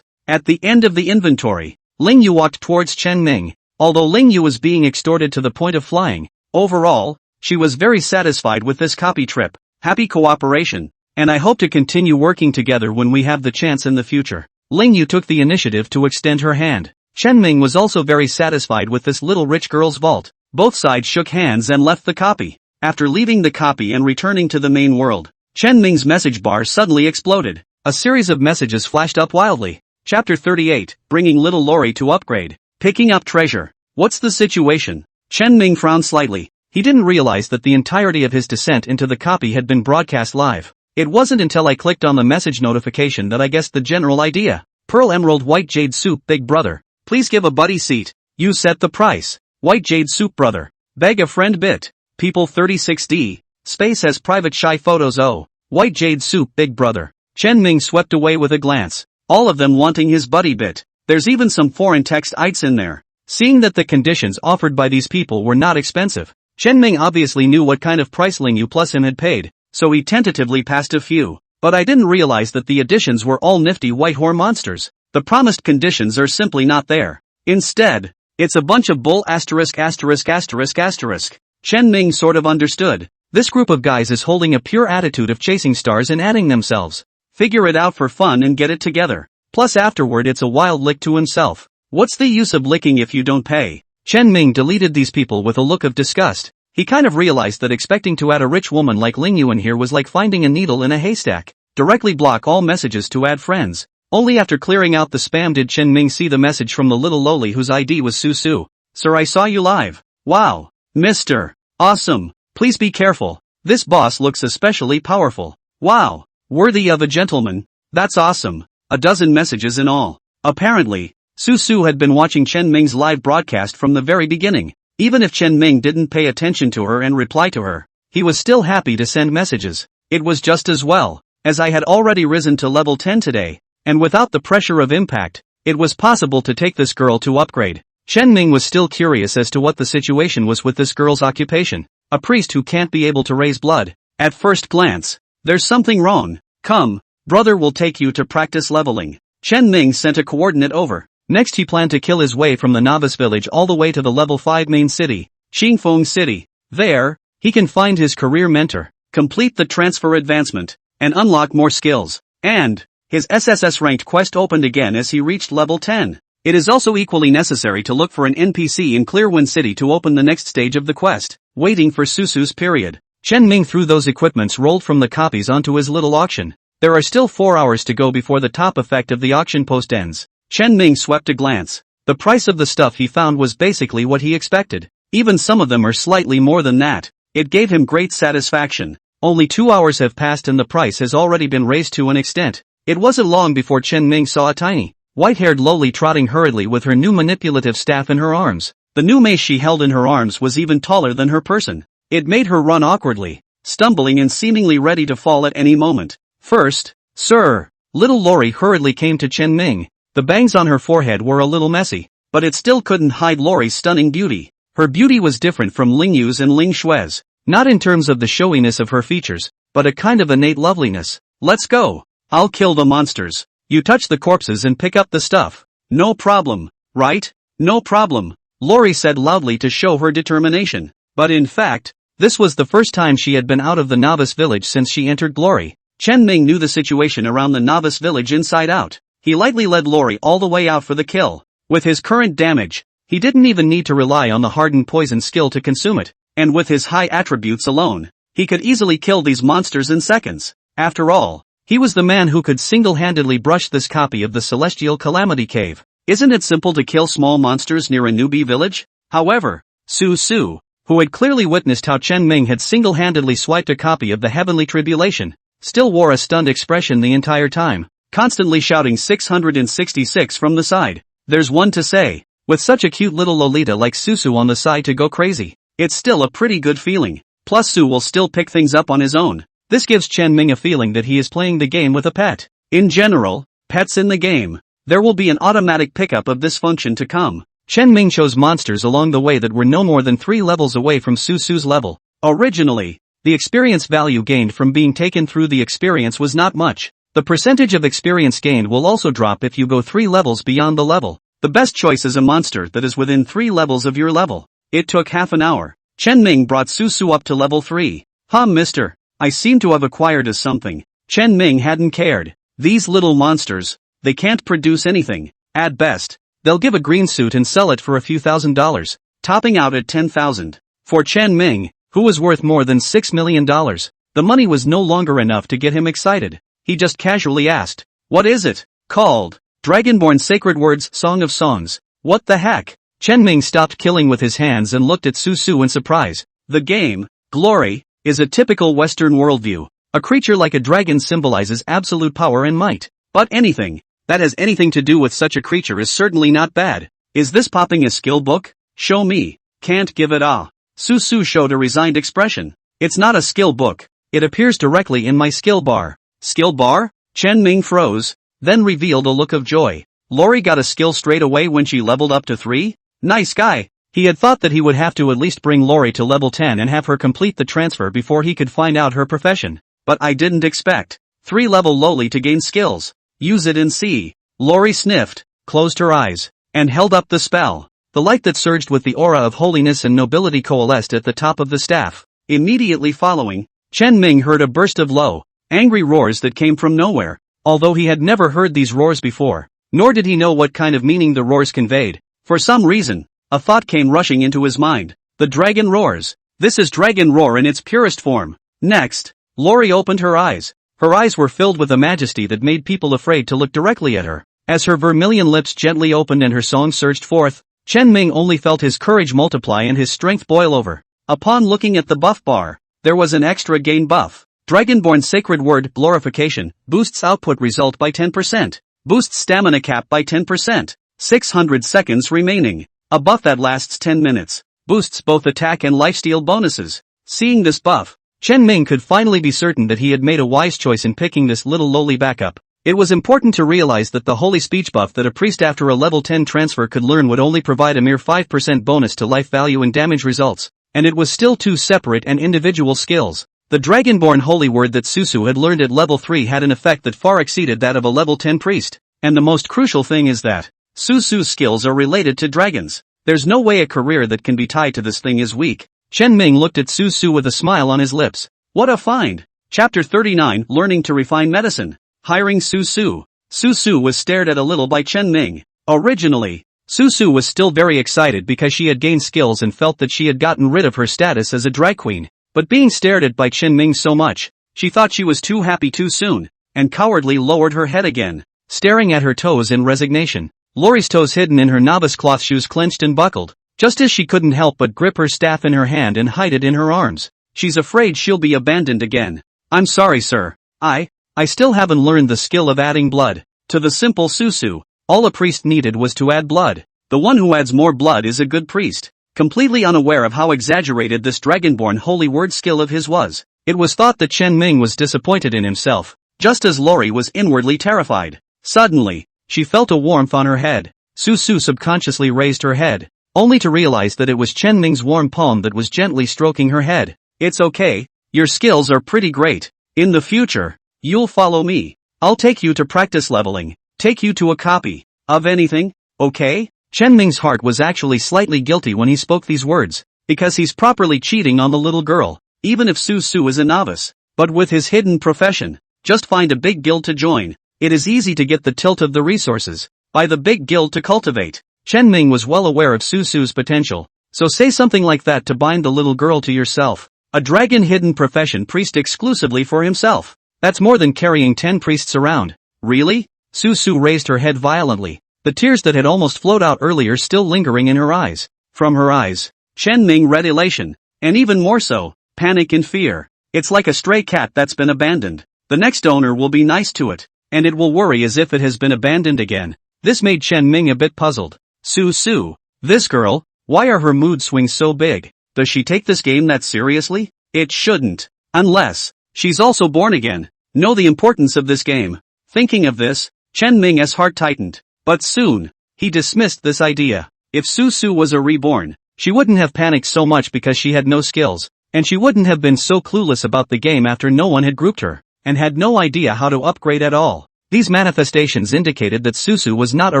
At the end of the inventory, Ling Yu walked towards Chen Ming. Although Ling Yu was being extorted to the point of flying, overall, she was very satisfied with this copy trip. Happy cooperation, and I hope to continue working together when we have the chance in the future. Ling Yu took the initiative to extend her hand. Chen Ming was also very satisfied with this little rich girl's vault. Both sides shook hands and left the copy. After leaving the copy and returning to the main world, Chen Ming's message bar suddenly exploded. A series of messages flashed up wildly. Chapter 38, bringing little Lori to upgrade. Picking up treasure. What's the situation? Chen Ming frowned slightly. He didn't realize that the entirety of his descent into the copy had been broadcast live. It wasn't until I clicked on the message notification that I guessed the general idea. Pearl Emerald White Jade Soup Big Brother. Please give a buddy seat. You set the price. White Jade Soup Brother. Beg a friend bit. People 36D. Space has private shy photos. Oh. White Jade Soup Big Brother. Chen Ming swept away with a glance. All of them wanting his buddy bit. There's even some foreign text ites in there. Seeing that the conditions offered by these people were not expensive, Chen Ming obviously knew what kind of price Ling Yu plus him had paid, so he tentatively passed a few. But I didn't realize that the additions were all nifty white whore monsters. The promised conditions are simply not there. Instead, it's a bunch of bull ********. Chen Ming sort of understood. This group of guys is holding a pure attitude of chasing stars and adding themselves. Figure it out for fun and get it together. Plus afterward it's a wild lick to himself. What's the use of licking if you don't pay? Chen Ming deleted these people with a look of disgust. He kind of realized that expecting to add a rich woman like Ling Yu in here was like finding a needle in a haystack. Directly block all messages to add friends. Only after clearing out the spam did Chen Ming see the message from the little loli whose ID was Su. Sir, I saw you live. Wow. Mr. Awesome. Please be careful. This boss looks especially powerful. Wow. Worthy of a gentleman. That's awesome. A dozen messages in all. Apparently, Su had been watching Chen Ming's live broadcast from the very beginning. Even if Chen Ming didn't pay attention to her and reply to her, he was still happy to send messages. It was just as well, as I had already risen to level 10 today, and without the pressure of impact, it was possible to take this girl to upgrade. Chen Ming was still curious as to what the situation was with this girl's occupation. A priest who can't be able to raise blood. At first glance, there's something wrong. Come, brother will take you to practice leveling. Chen Ming sent a coordinate over. Next he planned to kill his way from the novice village all the way to the level 5 main city, Qingfeng City. There, he can find his career mentor, complete the transfer advancement, and unlock more skills. And, his SSS ranked quest opened again as he reached level 10. It is also equally necessary to look for an NPC in Clearwind City to open the next stage of the quest, waiting for Susu's period. Chen Ming threw those equipments rolled from the copies onto his little auction. There are still 4 hours to go before the top effect of the auction post ends. Chen Ming swept a glance. The price of the stuff he found was basically what he expected. Even some of them are slightly more than that. It gave him great satisfaction. Only 2 hours have passed and the price has already been raised to an extent. It wasn't long before Chen Ming saw a tiny, white-haired loli trotting hurriedly with her new manipulative staff in her arms. The new mace she held in her arms was even taller than her person. It made her run awkwardly, stumbling and seemingly ready to fall at any moment. First, sir, little Lori hurriedly came to Chen Ming. The bangs on her forehead were a little messy, but it still couldn't hide Lori's stunning beauty. Her beauty was different from Ling Yu's and Ling Xue's, not in terms of the showiness of her features, but a kind of innate loveliness. Let's go. I'll kill the monsters. You touch the corpses and pick up the stuff. No problem, right? No problem, Lori said loudly to show her determination. But in fact, this was the first time she had been out of the novice village since she entered Glory. Chen Ming knew the situation around the novice village inside out. He lightly led Lori all the way out for the kill. With his current damage, he didn't even need to rely on the hardened poison skill to consume it, and with his high attributes alone, he could easily kill these monsters in seconds. After all, he was the man who could single-handedly brush this copy of the Celestial Calamity Cave. Isn't it simple to kill small monsters near a newbie village? However, Su Su, who had clearly witnessed how Chen Ming had single-handedly swiped a copy of the Heavenly Tribulation, still wore a stunned expression the entire time, constantly shouting 666 from the side. There's one to say, with such a cute little Lolita like Susu on the side to go crazy, it's still a pretty good feeling. Plus Su will still pick things up on his own. This gives Chen Ming a feeling that he is playing the game with a pet. In general, pets in the game, there will be an automatic pickup of this function to come. Chen Ming chose monsters along the way that were no more than 3 levels away from Susu's level. Originally, the experience value gained from being taken through the experience was not much. The percentage of experience gained will also drop if you go 3 levels beyond the level. The best choice is a monster that is within 3 levels of your level. It took half an hour. Chen Ming brought Susu up to level 3. Mister, I seem to have acquired as something. Chen Ming hadn't cared. These little monsters, they can't produce anything. At best, they'll give a green suit and sell it for a few $1,000s, topping out at 10,000. For Chen Ming, who was worth more than $6 million, the money was no longer enough to get him excited. He just casually asked, "What is it?" "Called Dragonborn Sacred Words Song of Songs." "What the heck?" Chen Ming stopped killing with his hands and looked at Susu in surprise. The game, Glory, is a typical Western worldview. A creature like a dragon symbolizes absolute power and might. But anything that has anything to do with such a creature is certainly not bad. Is this popping a skill book? Show me. Can't give it ah. Susu showed a resigned expression. It's not a skill book. It appears directly in my skill bar. Skill bar? Chen Ming froze, then revealed a look of joy. Lori got a skill straight away when she leveled up to 3? Nice guy. He had thought that he would have to at least bring Lori to level 10 and have her complete the transfer before he could find out her profession. But I didn't expect 3-level lowly to gain skills. Use it and see. Lori sniffed, closed her eyes, and held up the spell. The light that surged with the aura of holiness and nobility coalesced at the top of the staff. Immediately following, Chen Ming heard a burst of low, angry roars that came from nowhere. Although he had never heard these roars before, nor did he know what kind of meaning the roars conveyed. For some reason, a thought came rushing into his mind. The dragon roars. This is Dragon Roar in its purest form. Next, Lori opened her eyes. Her eyes were filled with a majesty that made people afraid to look directly at her. As her vermilion lips gently opened and her song surged forth, Chen Ming only felt his courage multiply and his strength boil over. Upon looking at the buff bar, there was an extra gain buff. Dragonborn Sacred Word Glorification boosts output result by 10%. Boosts stamina cap by 10%. 600 seconds remaining. A buff that lasts 10 minutes. Boosts both attack and lifesteal bonuses. Seeing this buff, Chen Ming could finally be certain that he had made a wise choice in picking this little lowly backup. It was important to realize that the holy speech buff that a priest after a level 10 transfer could learn would only provide a mere 5% bonus to life value and damage results, and it was still 2 separate and individual skills. The Dragonborn Holy Word that Susu had learned at level 3 had an effect that far exceeded that of a level 10 priest, and the most crucial thing is that Susu's skills are related to dragons. There's no way a career that can be tied to this thing is weak. Chen Ming looked at Susu with a smile on his lips. What a find! Chapter 39 Learning to Refine Medicine. Hiring Susu. Susu was stared at a little by Chen Ming. Originally, Susu was still very excited because she had gained skills and felt that she had gotten rid of her status as a drag queen. But being stared at by Chen Ming so much, she thought she was too happy too soon, and cowardly lowered her head again, staring at her toes in resignation. Lori's toes hidden in her novice cloth shoes clenched and buckled, just as she couldn't help but grip her staff in her hand and hide it in her arms. She's afraid she'll be abandoned again. I'm sorry, sir. I still haven't learned the skill of adding blood. To the simple Susu, all a priest needed was to add blood. The one who adds more blood is a good priest. Completely unaware of how exaggerated this Dragonborn Holy Word skill of his was, it was thought that Chen Ming was disappointed in himself, just as Lori was inwardly terrified. Suddenly, she felt a warmth on her head. Susu subconsciously raised her head, only to realize that it was Chen Ming's warm palm that was gently stroking her head. It's okay, your skills are pretty great. In the future, you'll follow me. I'll take you to practice leveling, take you to a copy of anything, okay? Chen Ming's heart was actually slightly guilty when he spoke these words, because he's properly cheating on the little girl, even if Susu is a novice. But with his hidden profession, Just find a big guild to join. It is easy to get the tilt of the resources. Buy the big guild to cultivate. Chen Ming was well aware of Su Su's potential. So say something like that to bind the little girl to yourself. A dragon hidden profession priest exclusively for himself. That's more than carrying 10 priests around. Really? Su Su raised her head violently, the tears that had almost flowed out earlier still lingering in her eyes. From her eyes, Chen Ming read elation, and even more so, panic and fear. It's like a stray cat that's been abandoned. The next owner will be nice to it, and it will worry as if it has been abandoned again. This made Chen Ming a bit puzzled. Su Su, this girl, why are her mood swings so big? Does she take this game that seriously? It shouldn't. Unless she's also born again. Know the importance of this game. Thinking of this, Chen Ming's heart tightened. But soon, he dismissed this idea. If Su Su was a reborn, she wouldn't have panicked so much because she had no skills, and she wouldn't have been so clueless about the game after no one had grouped her, and had no idea how to upgrade at all. These manifestations indicated that Su Su was not a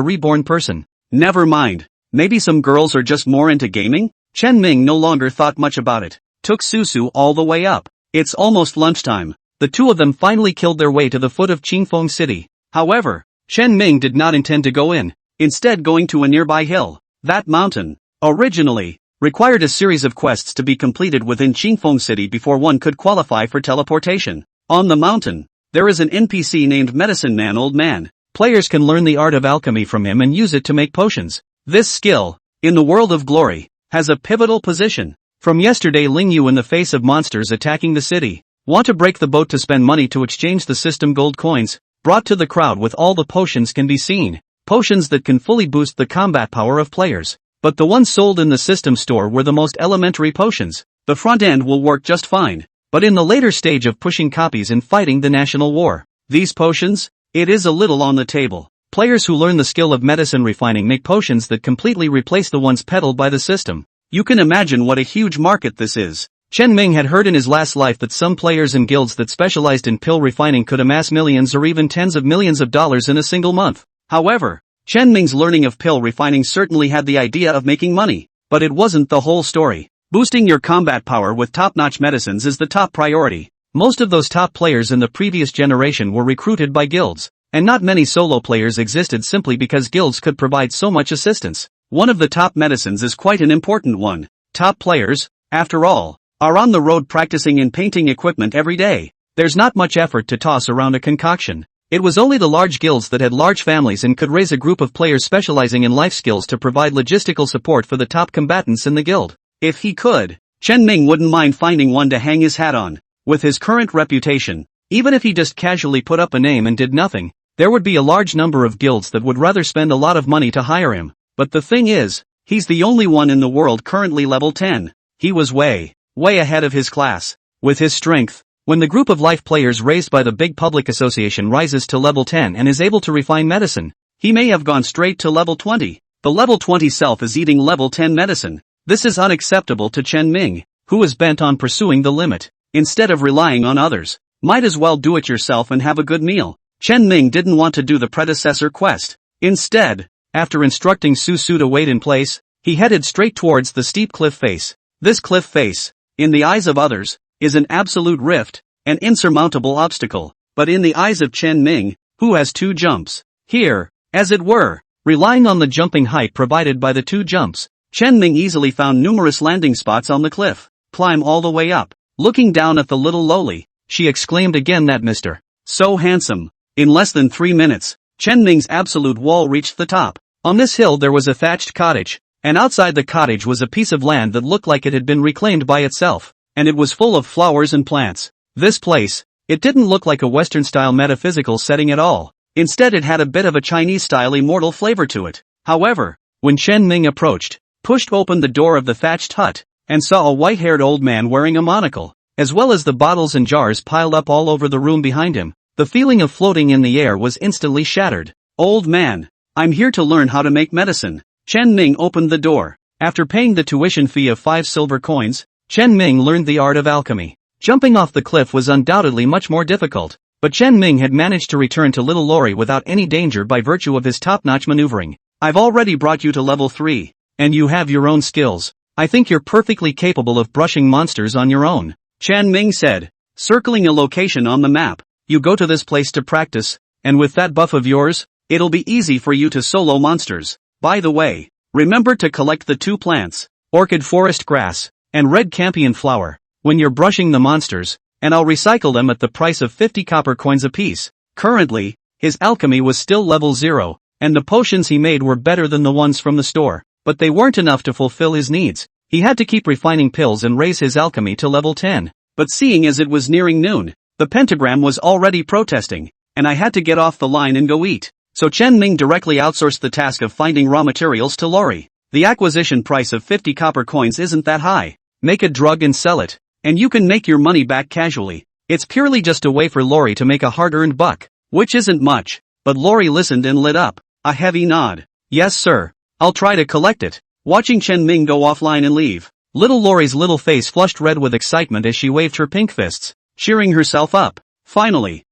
reborn person. Never mind. Maybe some girls are just more into gaming? Chen Ming no longer thought much about it. Took Su Su all the way up. It's almost lunchtime. The two of them finally killed their way to the foot of Qingfeng City. However, Chen Ming did not intend to go in, instead going to a nearby hill. That mountain, originally, required a series of quests to be completed within Qingfeng City before one could qualify for teleportation. On the mountain, there is an NPC named Medicine Man Old Man. Players can learn the art of alchemy from him and use it to make potions. This skill, in the world of glory, has a pivotal position. From yesterday Ling Yu in the face of monsters attacking the city. Want to break the boat to spend money to exchange the system gold coins, brought to the crowd with all the potions can be seen. Potions that can fully boost the combat power of players. But the ones sold in the system store were the most elementary potions. The front end will work just fine. But in the later stage of pushing copies and fighting the national war, these potions, it is a little on the table. Players who learn the skill of medicine refining make potions that completely replace the ones peddled by the system. You can imagine what a huge market this is. Chen Ming had heard in his last life that some players and guilds that specialized in pill refining could amass millions or even tens of millions of dollars in a single month. However, Chen Ming's learning of pill refining certainly had the idea of making money, but it wasn't the whole story. Boosting your combat power with top-notch medicines is the top priority. Most of those top players in the previous generation were recruited by guilds, and not many solo players existed simply because guilds could provide so much assistance. One of the top medicines is quite an important one. Top players, after all, are on the road practicing in painting equipment every day. There's not much effort to toss around a concoction. It was only the large guilds that had large families and could raise a group of players specializing in life skills to provide logistical support for the top combatants in the guild. If he could, Chen Ming wouldn't mind finding one to hang his hat on. With his current reputation, even if he just casually put up a name and did nothing, there would be a large number of guilds that would rather spend a lot of money to hire him. But the thing is, he's the only one in the world currently level 10. He was way ahead of his class. With his strength, when the group of life players raised by the big public association rises to level 10 and is able to refine medicine, he may have gone straight to level 20. The level 20 self is eating level 10 medicine. This is unacceptable to Chen Ming, who is bent on pursuing the limit. Instead of relying on others, might as well do it yourself and have a good meal. Chen Ming didn't want to do the predecessor quest. Instead, after instructing Su Su to wait in place, he headed straight towards the steep cliff face. This cliff face, in the eyes of others, is an absolute rift, an insurmountable obstacle, but in the eyes of Chen Ming, who has two jumps, here, as it were, relying on the jumping height provided by the two jumps, Chen Ming easily found numerous landing spots on the cliff. Climb all the way up. Looking down at the little lowly, she exclaimed again that Mr. So handsome. In less than 3 minutes, Chen Ming's absolute wall reached the top. On this hill there was a thatched cottage, and outside the cottage was a piece of land that looked like it had been reclaimed by itself, and it was full of flowers and plants. This place, it didn't look like a Western-style metaphysical setting at all. Instead it had a bit of a Chinese-style immortal flavor to it. However, when Chen Ming approached, pushed open the door of the thatched hut, and saw a white-haired old man wearing a monocle, as well as the bottles and jars piled up all over the room behind him, the feeling of floating in the air was instantly shattered. Old man, I'm here to learn how to make medicine. Chen Ming opened the door. After paying the tuition fee of 5 silver coins, Chen Ming learned the art of alchemy. Jumping off the cliff was undoubtedly much more difficult, but Chen Ming had managed to return to Little Lori without any danger by virtue of his top-notch maneuvering. I've already brought you to level 3, and you have your own skills. I think you're perfectly capable of brushing monsters on your own, Chen Ming said, circling a location on the map. you go to this place to practice, and with that buff of yours, it'll be easy for you to solo monsters. By the way, remember to collect the 2 plants, orchid forest grass, and red campion flower, when you're brushing the monsters, and I'll recycle them at the price of 50 copper coins apiece. Currently, his alchemy was still level 0, and the potions he made were better than the ones from the store, but they weren't enough to fulfill his needs. He had to keep refining pills and raise his alchemy to level 10. But seeing as it was nearing noon, the pentagram was already protesting, and I had to get off the line and go eat. So Chen Ming directly outsourced the task of finding raw materials to Lori. The acquisition price of 50 copper coins isn't that high. Make a drug and sell it, and you can make your money back casually. It's purely just a way for Lori to make a hard-earned buck, which isn't much, but Lori listened and lit up. A heavy nod. Yes sir, I'll try to collect it. Watching Chen Ming go offline and leave, little Lori's little face flushed red with excitement as she waved her pink fists, cheering herself up. Finally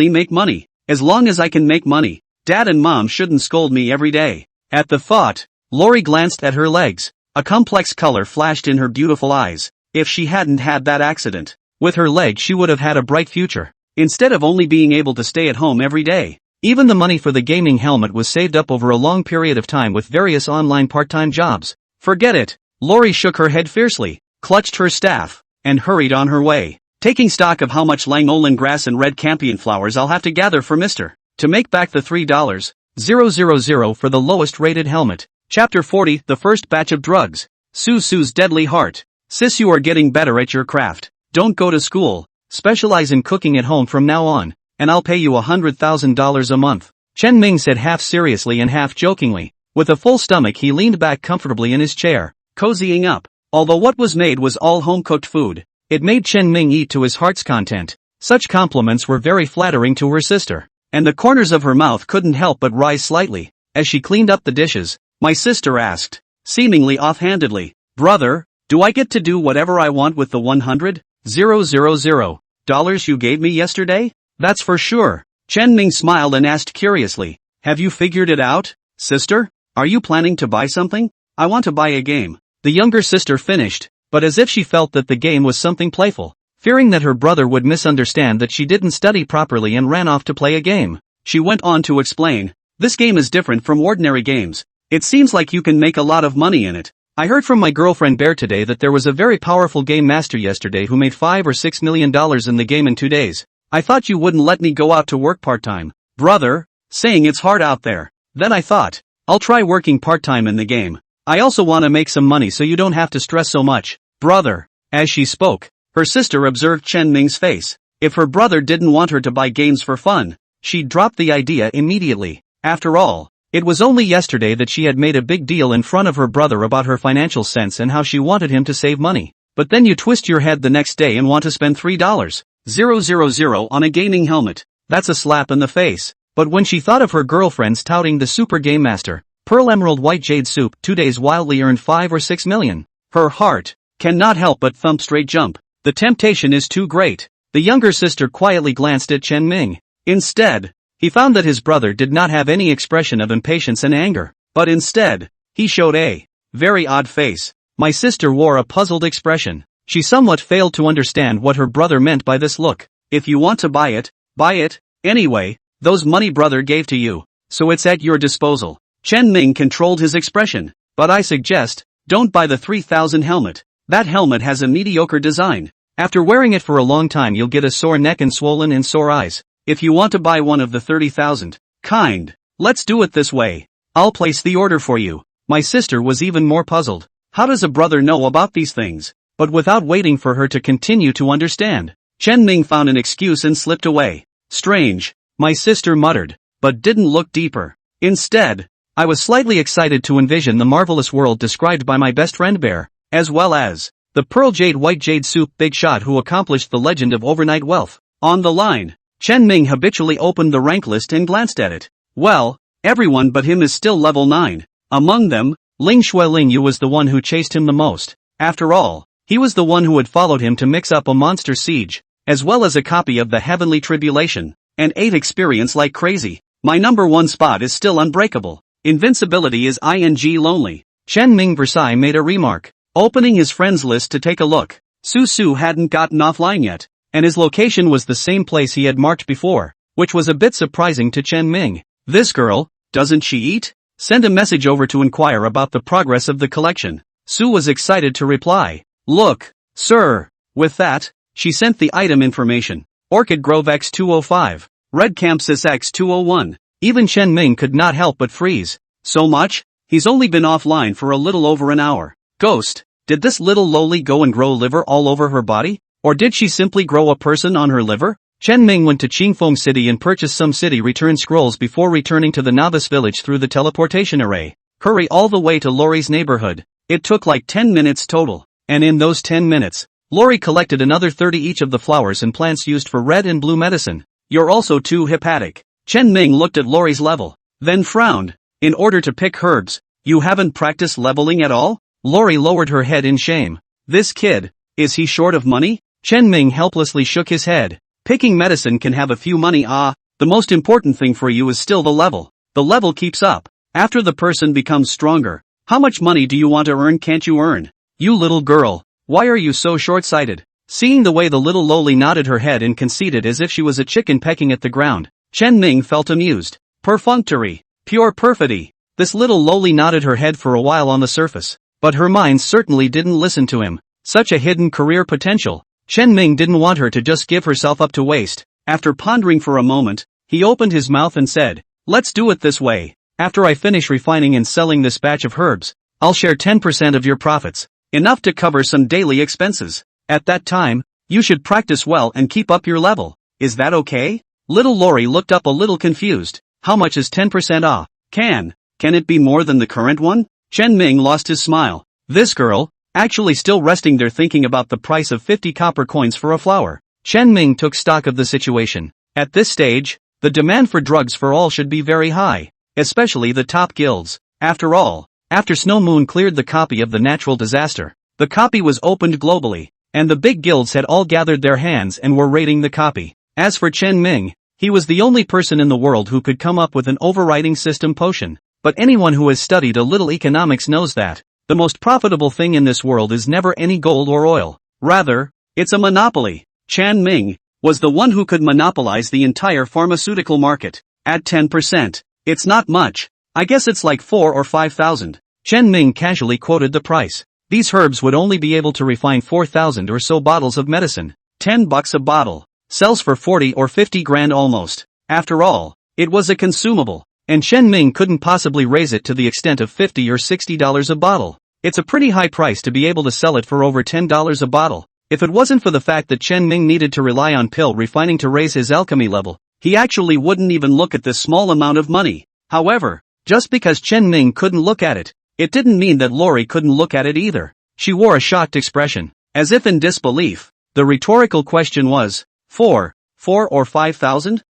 make money. As long as I can make money, Dad and Mom shouldn't scold me every day. At the thought, Lori glanced at her legs. A complex color flashed in her beautiful eyes. If she hadn't had that accident with her leg, she would have had a bright future, instead of only being able to stay at home every day. Even the money for the gaming helmet was saved up over a long period of time with various online part-time jobs. Forget it. Lori shook her head fiercely, clutched her staff, and hurried on her way, taking stock of how much langolan grass and red campion flowers I'll have to gather for Mr. to make back the $3,000 for the lowest rated helmet. Chapter 40, The First Batch of Drugs. Sue's deadly heart. Sis, you are getting better at your craft. Don't go to school. Specialize in cooking at home from now on, and I'll pay you $100,000 a month. Chen Ming said half seriously and half jokingly. With a full stomach he leaned back comfortably in his chair, cozying up. Although what was made was all home-cooked food, it made Chen Ming eat to his heart's content. Such compliments were very flattering to her sister, and the corners of her mouth couldn't help but rise slightly. As she cleaned up the dishes, my sister asked, seemingly offhandedly, "Brother, do I get to do whatever I want with the $100,000 you gave me yesterday?" "That's for sure." Chen Ming smiled and asked curiously, "Have you figured it out, sister? Are you planning to buy something?" "I want to buy a game," the younger sister finished, but as if she felt that the game was something playful, fearing that her brother would misunderstand that she didn't study properly and ran off to play a game. She went on to explain, "This game is different from ordinary games. It seems like you can make a lot of money in it. I heard from my girlfriend Bear today that there was a very powerful game master yesterday who made $5 or $6 million in the game in 2 days. I thought you wouldn't let me go out to work part-time, brother, saying it's hard out there. Then I thought, I'll try working part-time in the game. I also want to make some money so you don't have to stress so much, brother." As she spoke, her sister observed Chen Ming's face. If her brother didn't want her to buy games for fun, she'd drop the idea immediately. After all, it was only yesterday that she had made a big deal in front of her brother about her financial sense and how she wanted him to save money. But then you twist your head the next day and want to spend $3,000 on a gaming helmet. That's a slap in the face. But when she thought of her girlfriends touting the Super Game Master, Pearl Emerald White Jade Soup 2 days wildly earned $5 or $6 million, her heart cannot help but thump straight jump. The temptation is too great. The younger sister quietly glanced at Chen Ming. Instead, he found that his brother did not have any expression of impatience and anger, but instead, he showed a very odd face. My sister wore a puzzled expression. She somewhat failed to understand what her brother meant by this look. "If you want to buy it, buy it. Anyway, those money brother gave to you, so it's at your disposal." Chen Ming controlled his expression. "But I suggest, don't buy the 3,000 helmet. That helmet has a mediocre design. After wearing it for a long time you'll get a sore neck and swollen and sore eyes. If you want to buy one of the 30,000 kind, let's do it this way. I'll place the order for you." My sister was even more puzzled. How does a brother know about these things? But without waiting for her to continue to understand, Chen Ming found an excuse and slipped away. "Strange," my sister muttered, but didn't look deeper. Instead, I was slightly excited to envision the marvelous world described by my best friend Bear, as well as the Pearl Jade White Jade Soup big shot who accomplished the legend of overnight wealth. On the line, Chen Ming habitually opened the rank list and glanced at it. Well, everyone but him is still level 9. Among them, Ling Xueling was the one who chased him the most. After all, he was the one who had followed him to mix up a monster siege, as well as a copy of the Heavenly Tribulation, and 8 experience like crazy. My number 1 spot is still unbreakable. Invincibility is ing lonely. Chen Ming Versailles made a remark, opening his friends list to take a look. Su hadn't gotten offline yet. and his location was the same place he had marked before, which was a bit surprising to Chen Ming. This girl, doesn't she eat? Send a message over to inquire about the progress of the collection. Sue was excited to reply. Look, sir. With that, she sent the item information. Orchid Grove X205. Red Campus X201. Even Chen Ming could not help but freeze. So much? He's only been offline for a little over an hour. Ghost, did this little loli go and grow liver all over her body? Or did she simply grow a person on her liver? Chen Ming went to Qingfeng City and purchased some city return scrolls before returning to the novice village through the teleportation array. Hurry all the way to Lori's neighborhood. It took like 10 minutes total. And in those 10 minutes, Lori collected another 30 each of the flowers and plants used for red and blue medicine. You're also too hepatic. Chen Ming looked at Lori's level, then frowned. In order to pick herbs, you haven't practiced leveling at all? Lori lowered her head in shame. This kid, is he short of money? Chen Ming helplessly shook his head. Picking medicine can have a few money. The most important thing for you is still the level. The level keeps up. After the person becomes stronger, how much money do you want to earn? Can't you earn? You little girl, why are you so short-sighted? Seeing the way the little loli nodded her head and conceded as if she was a chicken pecking at the ground, Chen Ming felt amused. Perfunctory. Pure perfidy. This little loli nodded her head for a while on the surface, but her mind certainly didn't listen to him. Such a hidden career potential. Chen Ming didn't want her to just give herself up to waste. After pondering for a moment, he opened his mouth and said, let's do it this way. After I finish refining and selling this batch of herbs, I'll share 10% of your profits, enough to cover some daily expenses. At that time, you should practice well and keep up your level. Is that okay? Little Lori looked up a little confused. How much is 10%? Can it be more than the current one? Chen Ming lost his smile. This girl, actually still resting there thinking about the price of 50 copper coins for a flower. Chen Ming took stock of the situation. At this stage, the demand for drugs for all should be very high, especially the top guilds. After all, after Snow Moon cleared the copy of the natural disaster, the copy was opened globally, and the big guilds had all gathered their hands and were rating the copy. As for Chen Ming, he was the only person in the world who could come up with an overriding system potion. But anyone who has studied a little economics knows that the most profitable thing in this world is never any gold or oil. Rather, it's a monopoly. Chen Ming was the one who could monopolize the entire pharmaceutical market. At 10%, it's not much. I guess it's like 4 or 5,000. Chen Ming casually quoted the price. These herbs would only be able to refine 4,000 or so bottles of medicine. $10 a bottle. Sells for 40 or 50 grand almost. After all, it was a consumable. And Chen Ming couldn't possibly raise it to the extent of $50 or $60 a bottle. It's a pretty high price to be able to sell it for over $10 a bottle. If it wasn't for the fact that Chen Ming needed to rely on pill refining to raise his alchemy level, he actually wouldn't even look at this small amount of money. However, just because Chen Ming couldn't look at it, it didn't mean that Lori couldn't look at it either. She wore a shocked expression, as if in disbelief. The rhetorical question was, 4 or 5,000?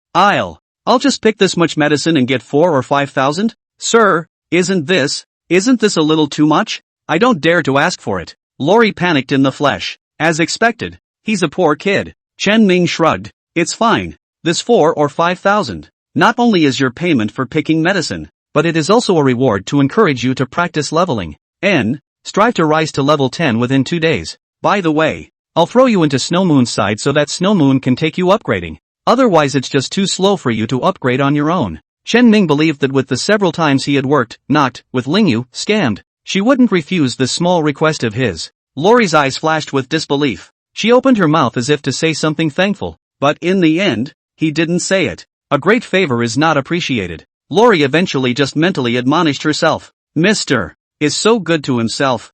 I'll just pick this much medicine and get 4 or 5,000? Sir, isn't this a little too much? I don't dare to ask for it. Lori panicked in the flesh. As expected, he's a poor kid. Chen Ming shrugged. It's fine. This 4 or 5,000. Not only is your payment for picking medicine, but it is also a reward to encourage you to practice leveling. Strive to rise to level 10 within 2 days. By the way, I'll throw you into Snow Moon's side so that Snow Moon can take you upgrading. Otherwise it's just too slow for you to upgrade on your own. Chen Ming believed that with the several times he had knocked, with Lingyu, scammed, she wouldn't refuse this small request of his. Lori's eyes flashed with disbelief. She opened her mouth as if to say something thankful, but in the end, he didn't say it. A great favor is not appreciated. Lori eventually just mentally admonished herself. Mr. is so good to himself.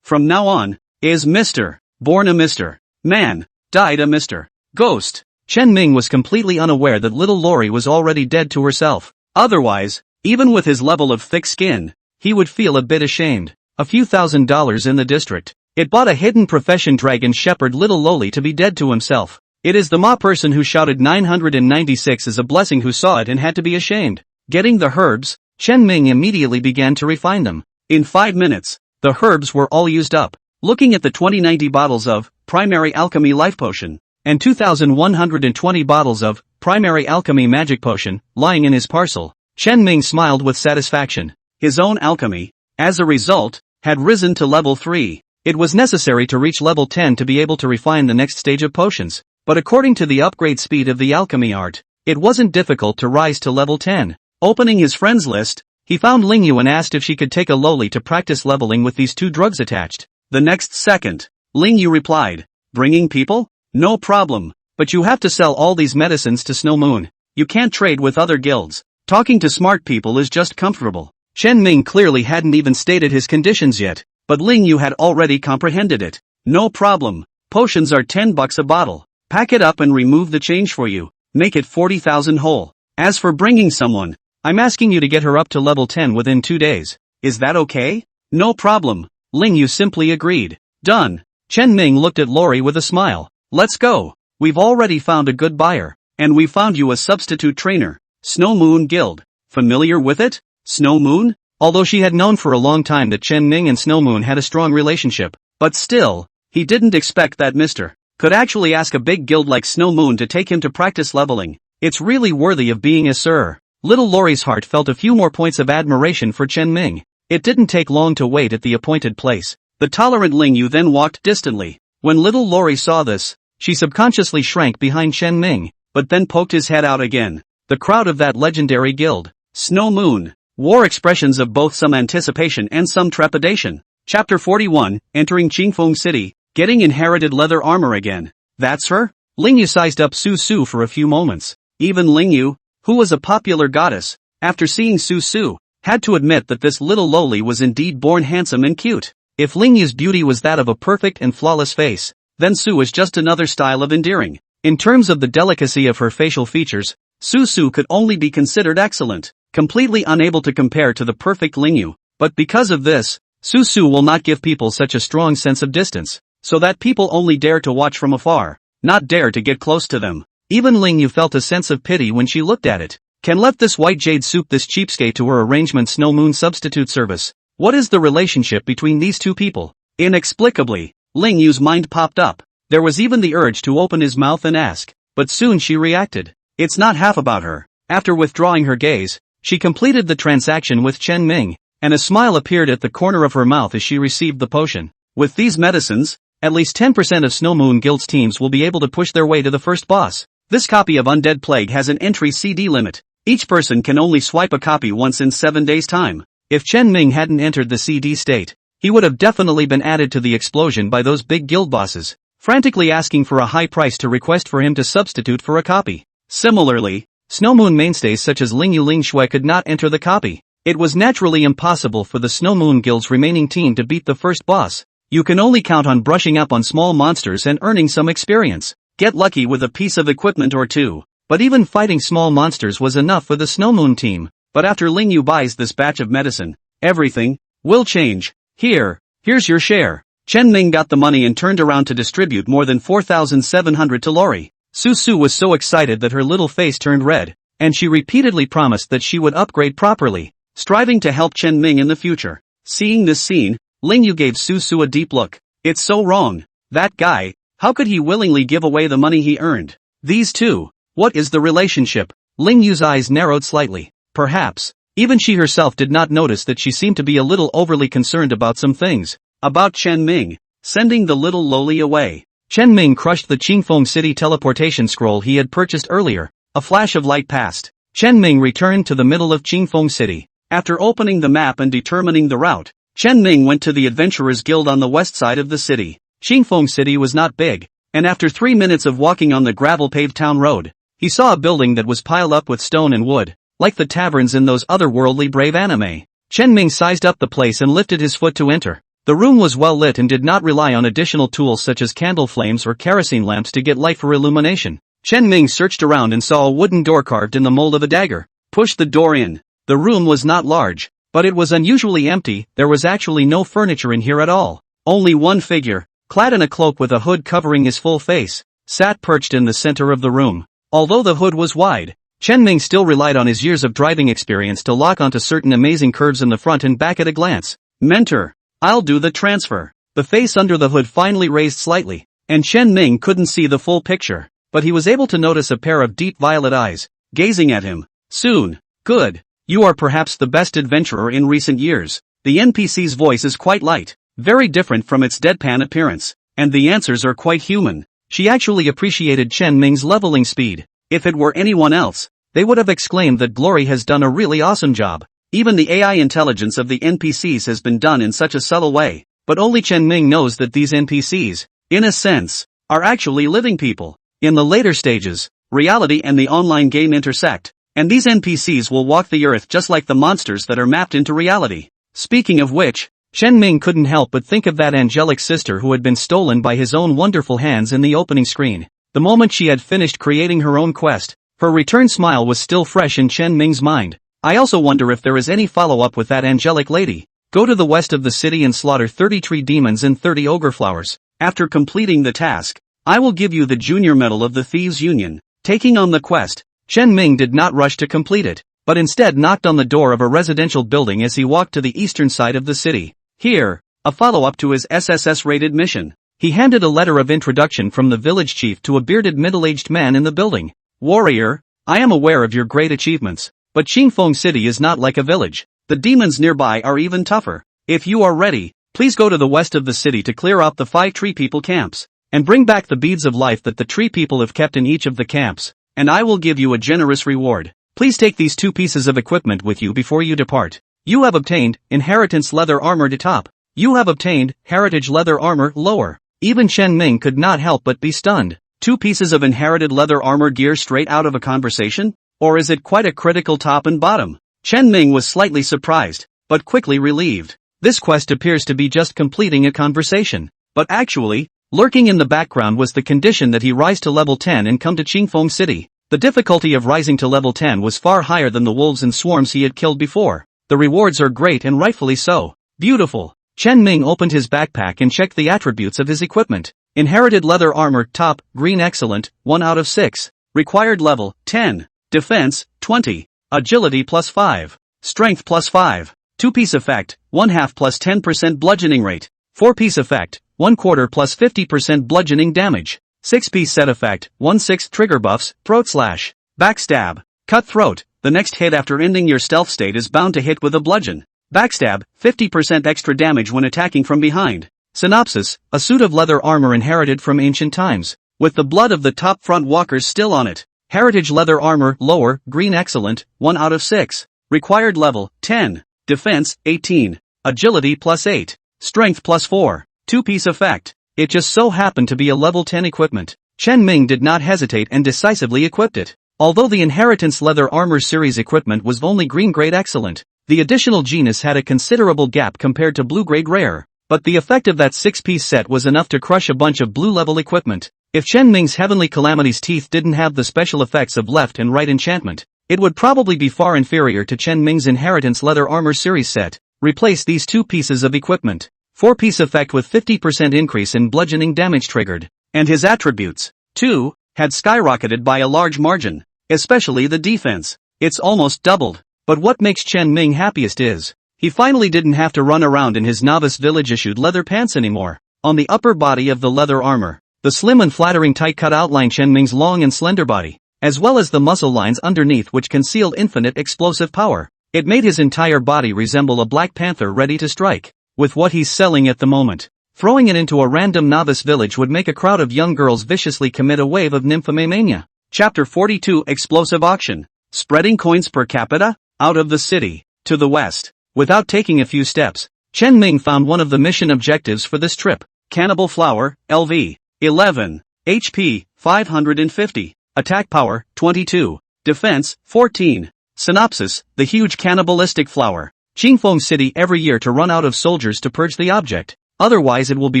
From now on, is Mr. Born a Mr. Man. Died a Mr. Ghost. Chen Ming was completely unaware that little Lori was already dead to herself. Otherwise, even with his level of thick skin, he would feel a bit ashamed. A few $1,000s in the district. It bought a hidden profession dragon shepherd little loli to be dead to himself. It is the ma person who shouted 996 as a blessing who saw it and had to be ashamed. Getting the herbs, Chen Ming immediately began to refine them. In 5 minutes, the herbs were all used up. Looking at the 2090 bottles of Primary Alchemy Life Potion, and 2,120 bottles of Primary Alchemy Magic Potion, lying in his parcel, Chen Ming smiled with satisfaction. His own alchemy, as a result, had risen to level 3. It was necessary to reach level 10 to be able to refine the next stage of potions, but according to the upgrade speed of the alchemy art, it wasn't difficult to rise to level 10. Opening his friends list, he found Lingyu and asked if she could take a loli to practice leveling with these 2 drugs attached. The next second, Lingyu replied, "Bringing people? No problem, but you have to sell all these medicines to Snow Moon. You can't trade with other guilds. Talking to smart people is just comfortable." Chen Ming clearly hadn't even stated his conditions yet, but Lingyu had already comprehended it. "No problem. Potions are $10 a bottle. Pack it up and remove the change for you. Make it 40,000 whole. As for bringing someone, I'm asking you to get her up to level 10 within 2 days. Is that okay?" "No problem." Lingyu simply agreed. "Done." Chen Ming looked at Lori with a smile. "Let's go. We've already found a good buyer, and we found you a substitute trainer. Snow Moon Guild. Familiar with it? Snow Moon?" Although she had known for a long time that Chen Ming and Snow Moon had a strong relationship, but still, he didn't expect that Mr. could actually ask a big guild like Snow Moon to take him to practice leveling. It's really worthy of being a sir. Little Lori's heart felt a few more points of admiration for Chen Ming. It didn't take long to wait at the appointed place. The tolerant Lingyu then walked distantly. When little Lori saw this, she subconsciously shrank behind Chen Ming, but then poked his head out again. The crowd of that legendary guild, Snow Moon, wore expressions of both some anticipation and some trepidation. Chapter 41, Entering Qingfeng City, Getting Inherited Leather Armor Again. "That's her?" Lingyu sized up Su Su for a few moments. Even Lingyu, who was a popular goddess, after seeing Su Su, had to admit that this little loli was indeed born handsome and cute. If Lingyu's beauty was that of a perfect and flawless face, then Su was just another style of endearing. In terms of the delicacy of her facial features, Su Su could only be considered excellent, completely unable to compare to the perfect Lingyu. But because of this, Su Su will not give people such a strong sense of distance, so that people only dare to watch from afar, not dare to get close to them. Even Lingyu felt a sense of pity when she looked at it. Can let this white jade soup this cheapskate to her arrangement Snow Moon substitute service. What is the relationship between these two people? Inexplicably, Lingyu's mind popped up. There was even the urge to open his mouth and ask, but soon she reacted. It's not half about her. After withdrawing her gaze, she completed the transaction with Chen Ming, and a smile appeared at the corner of her mouth as she received the potion. With these medicines, at least 10% of Snow Moon Guild's teams will be able to push their way to the first boss. This copy of Undead Plague has an entry CD limit. Each person can only swipe a copy once in 7 days' time. If Chen Ming hadn't entered the CD state, he would have definitely been added to the explosion by those big guild bosses, frantically asking for a high price to request for him to substitute for a copy. Similarly, Snow Moon mainstays such as Lingyu Lingshui could not enter the copy. It was naturally impossible for the Snow Moon Guild's remaining team to beat the first boss. You can only count on brushing up on small monsters and earning some experience. Get lucky with a piece of equipment or two. But even fighting small monsters was enough for the Snow Moon team. But after Lingyu buys this batch of medicine, everything will change. Here's your share. Chen Ming got the money and turned around to distribute more than 4,700 to Lori. Su Su was so excited that her little face turned red, and she repeatedly promised that she would upgrade properly, striving to help Chen Ming in the future. Seeing this scene, Lingyu gave Su Su a deep look. It's so wrong. That guy, how could he willingly give away the money he earned? These two, what is the relationship? Lingyu's eyes narrowed slightly. Perhaps, even she herself did not notice that she seemed to be a little overly concerned about some things. About Chen Ming, sending the little loli away. Chen Ming crushed the Qingfeng City teleportation scroll he had purchased earlier. A flash of light passed. Chen Ming returned to the middle of Qingfeng City. After opening the map and determining the route, Chen Ming went to the Adventurers Guild on the west side of the city. Qingfeng City was not big, and after 3 minutes of walking on the gravel-paved town road, he saw a building that was piled up with stone and wood, like the taverns in those otherworldly brave anime. Chen Ming sized up the place and lifted his foot to enter. The room was well lit and did not rely on additional tools such as candle flames or kerosene lamps to get light for illumination. Chen Ming searched around and saw a wooden door carved in the mold of a dagger. Pushed the door in. The room was not large, but it was unusually empty. There was actually no furniture in here at all. Only one figure, clad in a cloak with a hood covering his full face, sat perched in the center of the room. Although the hood was wide, Chen Ming still relied on his years of driving experience to lock onto certain amazing curves in the front and back at a glance. Mentor, I'll do the transfer. The face under the hood finally raised slightly, and Chen Ming couldn't see the full picture, but he was able to notice a pair of deep violet eyes, gazing at him. Soon. Good. You are perhaps the best adventurer in recent years. The NPC's voice is quite light, very different from its deadpan appearance. And the answers are quite human. She actually appreciated Chen Ming's leveling speed. If it were anyone else, they would have exclaimed that Glory has done a really awesome job. Even the AI intelligence of the NPCs has been done in such a subtle way, but only Chen Ming knows that these NPCs, in a sense, are actually living people. In the later stages, reality and the online game intersect, and these NPCs will walk the earth just like the monsters that are mapped into reality. Speaking of which, Chen Ming couldn't help but think of that angelic sister who had been stolen by his own wonderful hands in the opening screen. The moment she had finished creating her own quest, her return smile was still fresh in Chen Ming's mind. I also wonder if there is any follow-up with that angelic lady. Go to the west of the city and slaughter 30 tree demons and 30 ogre flowers. After completing the task, I will give you the junior medal of the Thieves' Union. Taking on the quest, Chen Ming did not rush to complete it, but instead knocked on the door of a residential building as he walked to the eastern side of the city. Here, a follow-up to his SSS-rated mission. He handed a letter of introduction from the village chief to a bearded middle-aged man in the building. Warrior, I am aware of your great achievements, but Qingfeng City is not like a village. The demons nearby are even tougher. If you are ready, please go to the west of the city to clear out the 5 tree people camps, and bring back the beads of life that the tree people have kept in each of the camps, and I will give you a generous reward. Please take these 2 pieces of equipment with you before you depart. You have obtained Inheritance Leather Armor to top. You have obtained Heritage Leather Armor lower. Even Chen Ming could not help but be stunned. 2 pieces of inherited leather armor gear straight out of a conversation? Or is it quite a critical top and bottom? Chen Ming was slightly surprised, but quickly relieved. This quest appears to be just completing a conversation. But actually, lurking in the background was the condition that he rise to level 10 and come to Qingfeng City. The difficulty of rising to level 10 was far higher than the wolves and swarms he had killed before. The rewards are great and rightfully so. Beautiful. Chen Ming opened his backpack and checked the attributes of his equipment. Inherited leather armor top, green excellent, 1 out of 6. Required level, 10. Defense, 20. Agility plus 5. Strength plus 5. 2-piece effect, 1/2 plus 10% bludgeoning rate. 4-piece effect, 1/4 plus 50% bludgeoning damage. 6-piece set effect, 1/6 trigger buffs, throat slash. Backstab. Cut throat. The next hit after ending your stealth state is bound to hit with a bludgeon. Backstab, 50% extra damage when attacking from behind. Synopsis, a suit of leather armor inherited from ancient times, with the blood of the top front walkers still on it. Heritage leather armor, lower, green excellent, 1 out of 6. Required level, 10. Defense, 18. Agility plus 8. Strength plus 4. 2-piece effect. It just so happened to be a level 10 equipment. Chen Ming did not hesitate and decisively equipped it. Although the Inheritance Leather Armor Series equipment was only green grade excellent, the additional genus had a considerable gap compared to blue grade rare. But the effect of that 6-piece set was enough to crush a bunch of blue-level equipment. If Chen Ming's Heavenly Calamity's teeth didn't have the special effects of left and right enchantment, it would probably be far inferior to Chen Ming's Inheritance Leather Armor Series set. Replace these 2 pieces of equipment. 4-piece effect with 50% increase in bludgeoning damage triggered. And his attributes, too, had skyrocketed by a large margin. Especially the defense. It's almost doubled. But what makes Chen Ming happiest is, he finally didn't have to run around in his novice village-issued leather pants anymore. On the upper body of the leather armor, the slim and flattering tight-cut outline Chen Ming's long and slender body, as well as the muscle lines underneath which concealed infinite explosive power. It made his entire body resemble a black panther ready to strike. With what he's selling at the moment, throwing it into a random novice village would make a crowd of young girls viciously commit a wave of nymphomania. Chapter 42 Explosive Auction. Spreading coins per capita? Out of the city, to the west. Without taking a few steps, Chen Ming found one of the mission objectives for this trip. Cannibal Flower, LV. 11. HP, 550. Attack power, 22. Defense, 14. Synopsis, the huge cannibalistic flower. Qingfeng City every year to run out of soldiers to purge the object. Otherwise it will be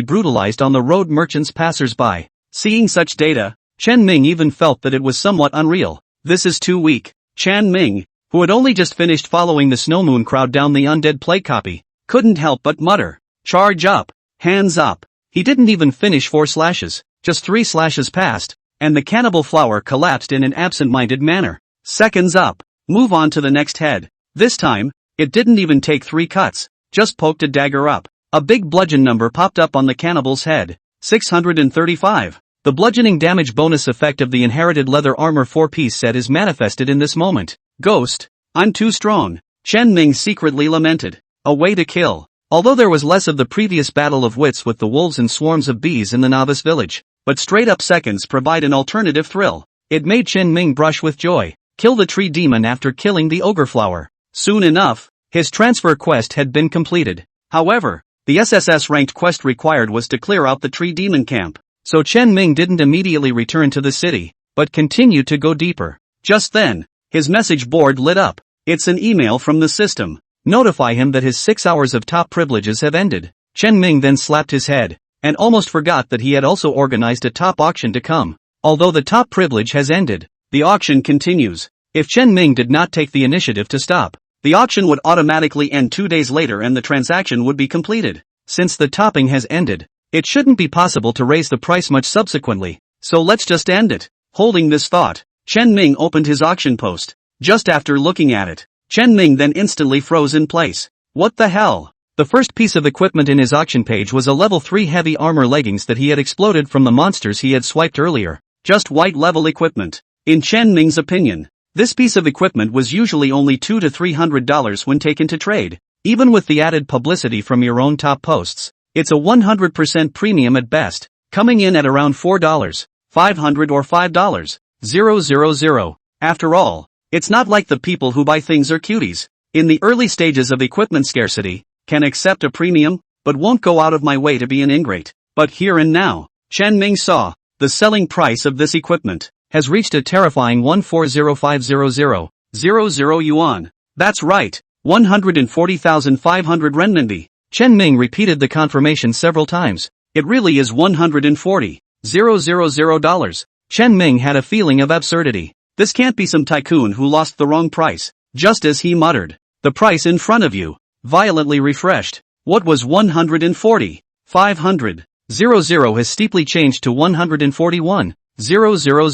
brutalized on the road merchants passers-by. Seeing such data, Chen Ming even felt that it was somewhat unreal. This is too weak. Chen Ming, who had only just finished following the Snowmoon crowd down the undead plague copy, couldn't help but mutter, "Charge up! Hands up!" He didn't even finish 4 slashes, just 3 slashes passed, and the cannibal flower collapsed in an absent-minded manner. Seconds up. Move on to the next head. This time, it didn't even take 3 cuts, just poked a dagger up. A big bludgeon number popped up on the cannibal's head. 635. The bludgeoning damage bonus effect of the inherited leather armor 4-piece set is manifested in this moment. Ghost, I'm too strong. Chen Ming secretly lamented. A way to kill. Although there was less of the previous battle of wits with the wolves and swarms of bees in the novice village, but straight-up seconds provide an alternative thrill. It made Chen Ming brush with joy. Kill the tree demon after killing the ogre flower. Soon enough, his transfer quest had been completed. However, the SSS-ranked quest required was to clear out the tree demon camp. So Chen Ming didn't immediately return to the city, but continued to go deeper. Just then, his message board lit up. It's an email from the system. Notify him that his 6 hours of top privileges have ended. Chen Ming then slapped his head, and almost forgot that he had also organized a top auction to come. Although the top privilege has ended, the auction continues. If Chen Ming did not take the initiative to stop, the auction would automatically end 2 days later and the transaction would be completed. Since the topping has ended, it shouldn't be possible to raise the price much subsequently, so let's just end it. Holding this thought, Chen Ming opened his auction post. Just after looking at it, Chen Ming then instantly froze in place. What the hell? The first piece of equipment in his auction page was a level 3 heavy armor leggings that he had exploded from the monsters he had swiped earlier. Just white level equipment. In Chen Ming's opinion, this piece of equipment was usually only $200 to $300 when taken to trade. Even with the added publicity from your own top posts, it's a 100% premium at best, coming in at around $4, $500 or $5,000. After all, it's not like the people who buy things are cuties. In the early stages of equipment scarcity, can accept a premium, but won't go out of my way to be an ingrate. But here and now, Chen Ming saw, the selling price of this equipment has reached a terrifying 140,500 yuan. That's right, 140,500 renminbi. Chen Ming repeated the confirmation several times. It really is $140,000. Chen Ming had a feeling of absurdity. This can't be some tycoon who lost the wrong price. Just as he muttered, the price in front of you, violently refreshed. What was 140? 500. 00 has steeply changed to 141. 000.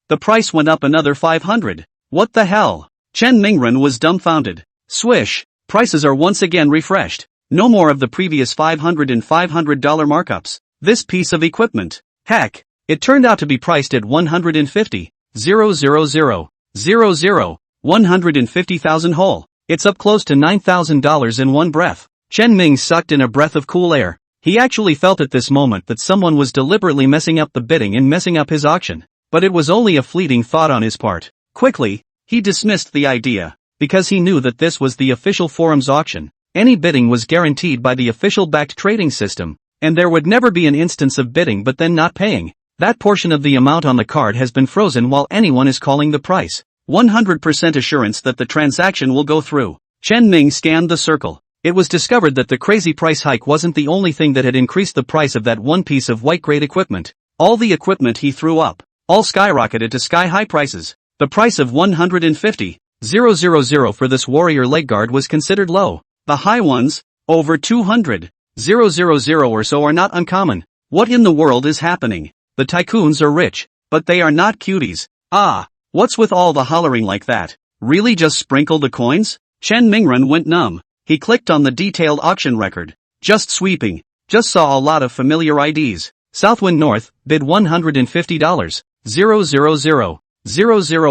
The price went up another 500. What the hell? Chen Mingren was dumbfounded. Swish. Prices are once again refreshed. No more of the previous $500 and $500 markups. This piece of equipment. Heck, it turned out to be priced at 150. 000. 150,000 whole. It's up close to $9,000 in one breath. Chen Ming sucked in a breath of cool air. He actually felt at this moment that someone was deliberately messing up the bidding and messing up his auction. But it was only a fleeting thought on his part. Quickly, he dismissed the idea, because he knew that this was the official forum's auction. Any bidding was guaranteed by the official backed trading system, and there would never be an instance of bidding but then not paying. That portion of the amount on the card has been frozen while anyone is calling the price. 100% assurance that the transaction will go through. Chen Ming scanned the circle. It was discovered that the crazy price hike wasn't the only thing that had increased the price of that one piece of white-grade equipment. All the equipment he threw up, all skyrocketed to sky-high prices. The price of 150,000 for this warrior leg guard was considered low. The high ones, over 200,000 or so, are not uncommon. What in the world is happening? The tycoons are rich, but they are not cuties. Ah, what's with all the hollering like that? Really just sprinkle the coins? Chen Mingren went numb. He clicked on the detailed auction record. Just sweeping. Just saw a lot of familiar IDs. Southwind North, bid $150. 000.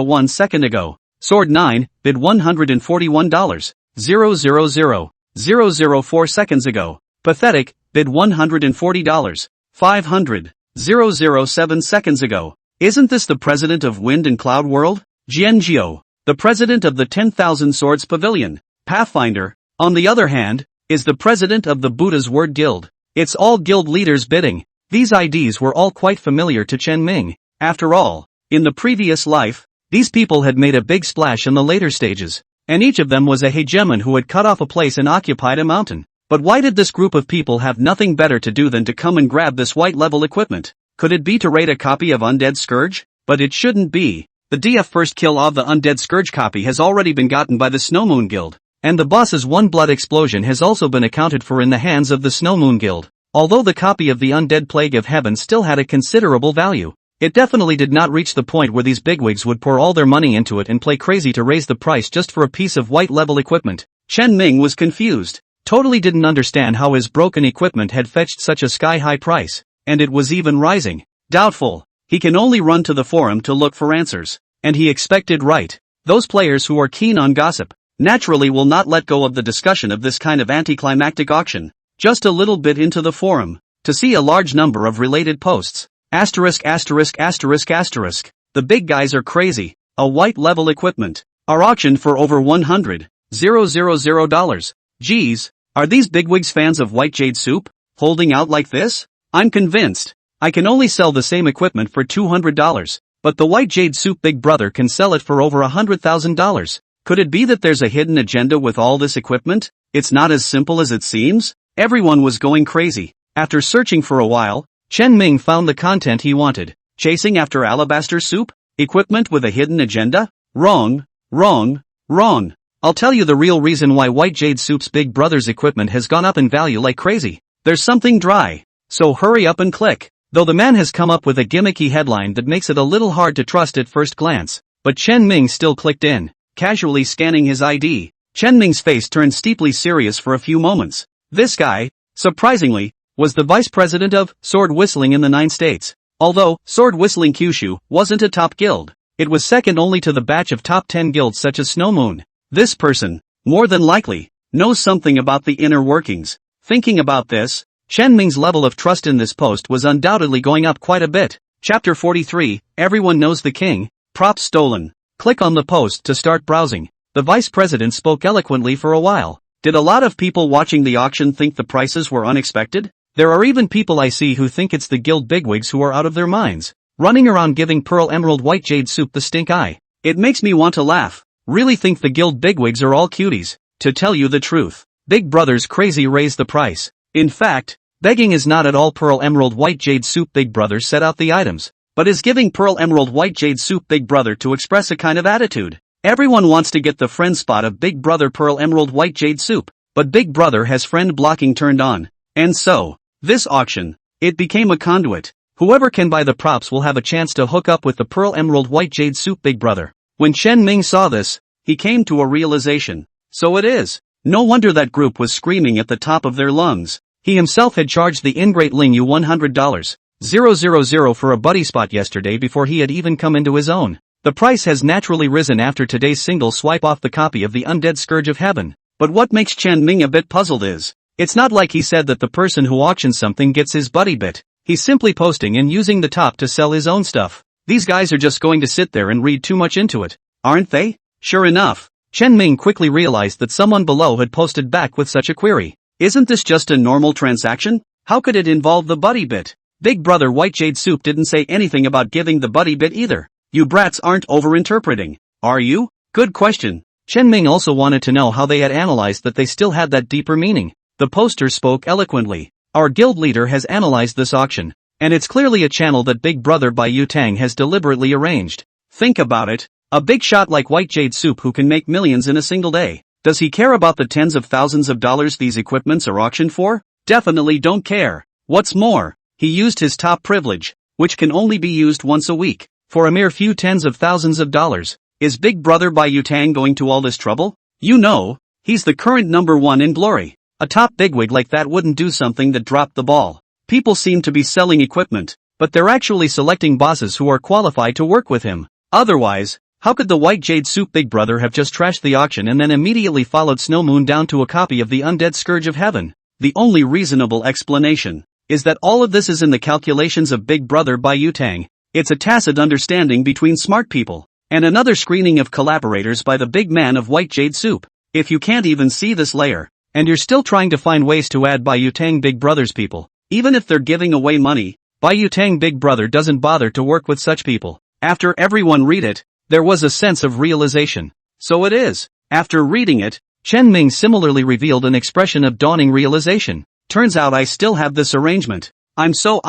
1 second ago. Sword 9, bid $141. 000. 4 seconds ago. Pathetic, bid $140. 500. 007 seconds ago. Isn't this the president of Wind and Cloud World? Jianjiu, the president of the 10,000 Swords Pavilion. Pathfinder, on the other hand, is the president of the Buddha's Word Guild. It's all guild leaders bidding. These IDs were all quite familiar to Chen Ming. After all, in the previous life, these people had made a big splash in the later stages, and each of them was a hegemon who had cut off a place and occupied a mountain. But why did this group of people have nothing better to do than to come and grab this white-level equipment? Could it be to raid a copy of Undead Scourge? But it shouldn't be. The DF first kill of the Undead Scourge copy has already been gotten by the Snowmoon Guild, and the boss's one blood explosion has also been accounted for in the hands of the Snowmoon Guild. Although the copy of the Undead Plague of Heaven still had a considerable value, it definitely did not reach the point where these bigwigs would pour all their money into it and play crazy to raise the price just for a piece of white-level equipment. Chen Ming was confused. Totally didn't understand how his broken equipment had fetched such a sky-high price, and it was even rising. Doubtful. He can only run to the forum to look for answers. And he expected right. Those players who are keen on gossip, naturally will not let go of the discussion of this kind of anticlimactic auction. Just a little bit into the forum, to see a large number of related posts. Asterisk asterisk asterisk asterisk. The big guys are crazy. A white level equipment are auctioned for over $100,000. Geez, are these bigwigs fans of white jade soup? Holding out like this? I'm convinced. I can only sell the same equipment for $200, but the white jade soup big brother can sell it for over $100,000. Could it be that there's a hidden agenda with all this equipment? It's not as simple as it seems? Everyone was going crazy. After searching for a while, Chen Ming found the content he wanted. Chasing after alabaster soup? Equipment with a hidden agenda? Wrong, wrong, wrong. I'll tell you the real reason why white jade soup's big brother's equipment has gone up in value like crazy. There's something dry. So hurry up and click. Though the man has come up with a gimmicky headline that makes it a little hard to trust at first glance, but Chen Ming still clicked in, casually scanning his ID. Chen Ming's face turned steeply serious for a few moments. This guy, surprisingly, was the vice president of sword whistling in the 9 states. Although sword whistling Kyushu wasn't a top guild, it was second only to the batch of top 10 guilds such as Snow Moon. This person, more than likely, knows something about the inner workings. Thinking about this, Chen Ming's level of trust in this post was undoubtedly going up quite a bit. Chapter 43, Everyone Knows the King, Props Stolen. Click on the post to start browsing. The vice president spoke eloquently for a while. Did a lot of people watching the auction think the prices were unexpected? There are even people I see who think it's the guild bigwigs who are out of their minds, running around giving Pearl Emerald White Jade Soup the stink eye. It makes me want to laugh. Really think the guild bigwigs are all cuties. To tell you the truth, Big Brother's crazy raise the price. In fact, begging is not at all Pearl Emerald White Jade Soup Big Brother set out the items, but is giving Pearl Emerald White Jade Soup Big Brother to express a kind of attitude. Everyone wants to get the friend spot of Big Brother Pearl Emerald White Jade Soup, but Big Brother has friend blocking turned on. And so, this auction, it became a conduit. Whoever can buy the props will have a chance to hook up with the Pearl Emerald White Jade Soup Big Brother. When Chen Ming saw this, he came to a realization. So it is. No wonder that group was screaming at the top of their lungs. He himself had charged the ingrate Ling Yu $100,000 for a buddy spot yesterday before he had even come into his own. The price has naturally risen after today's single swipe off the copy of the Undead Scourge of Heaven. But what makes Chen Ming a bit puzzled is, it's not like he said that the person who auctions something gets his buddy bit. He's simply posting and using the top to sell his own stuff. These guys are just going to sit there and read too much into it, aren't they? Sure enough, Chen Ming quickly realized that someone below had posted back with such a query. Isn't this just a normal transaction? How could it involve the buddy bit? Big Brother White Jade Soup didn't say anything about giving the buddy bit either. You brats aren't overinterpreting, are you? Good question. Chen Ming also wanted to know how they had analyzed that they still had that deeper meaning. The poster spoke eloquently. Our guild leader has analyzed this auction, and it's clearly a channel that Big Brother by Yu Tang has deliberately arranged. Think about it. A big shot like White Jade Soup who can make millions in a single day. Does he care about the tens of thousands of dollars these equipments are auctioned for? Definitely don't care. What's more, he used his top privilege, which can only be used once a week, for a mere few tens of thousands of dollars. Is Big Brother by Yu Tang going to all this trouble? You know, he's the current #1 in glory. A top bigwig like that wouldn't do something that dropped the ball. People seem to be selling equipment, but they're actually selecting bosses who are qualified to work with him. Otherwise, how could the White Jade Soup Big Brother have just trashed the auction and then immediately followed Snow Moon down to a copy of the Undead Scourge of Heaven? The only reasonable explanation is that all of this is in the calculations of Big Brother by Yu Tang. It's a tacit understanding between smart people, and another screening of collaborators by the big man of White Jade Soup. If you can't even see this layer, and you're still trying to find ways to add by Yu Tang Big Brother's people, even if they're giving away money, by Yu Tang Big Brother doesn't bother to work with such people. After everyone read it, there was a sense of realization. So it is. After reading it, Chen Ming similarly revealed an expression of dawning realization. Turns out I still have this arrangement. I'm so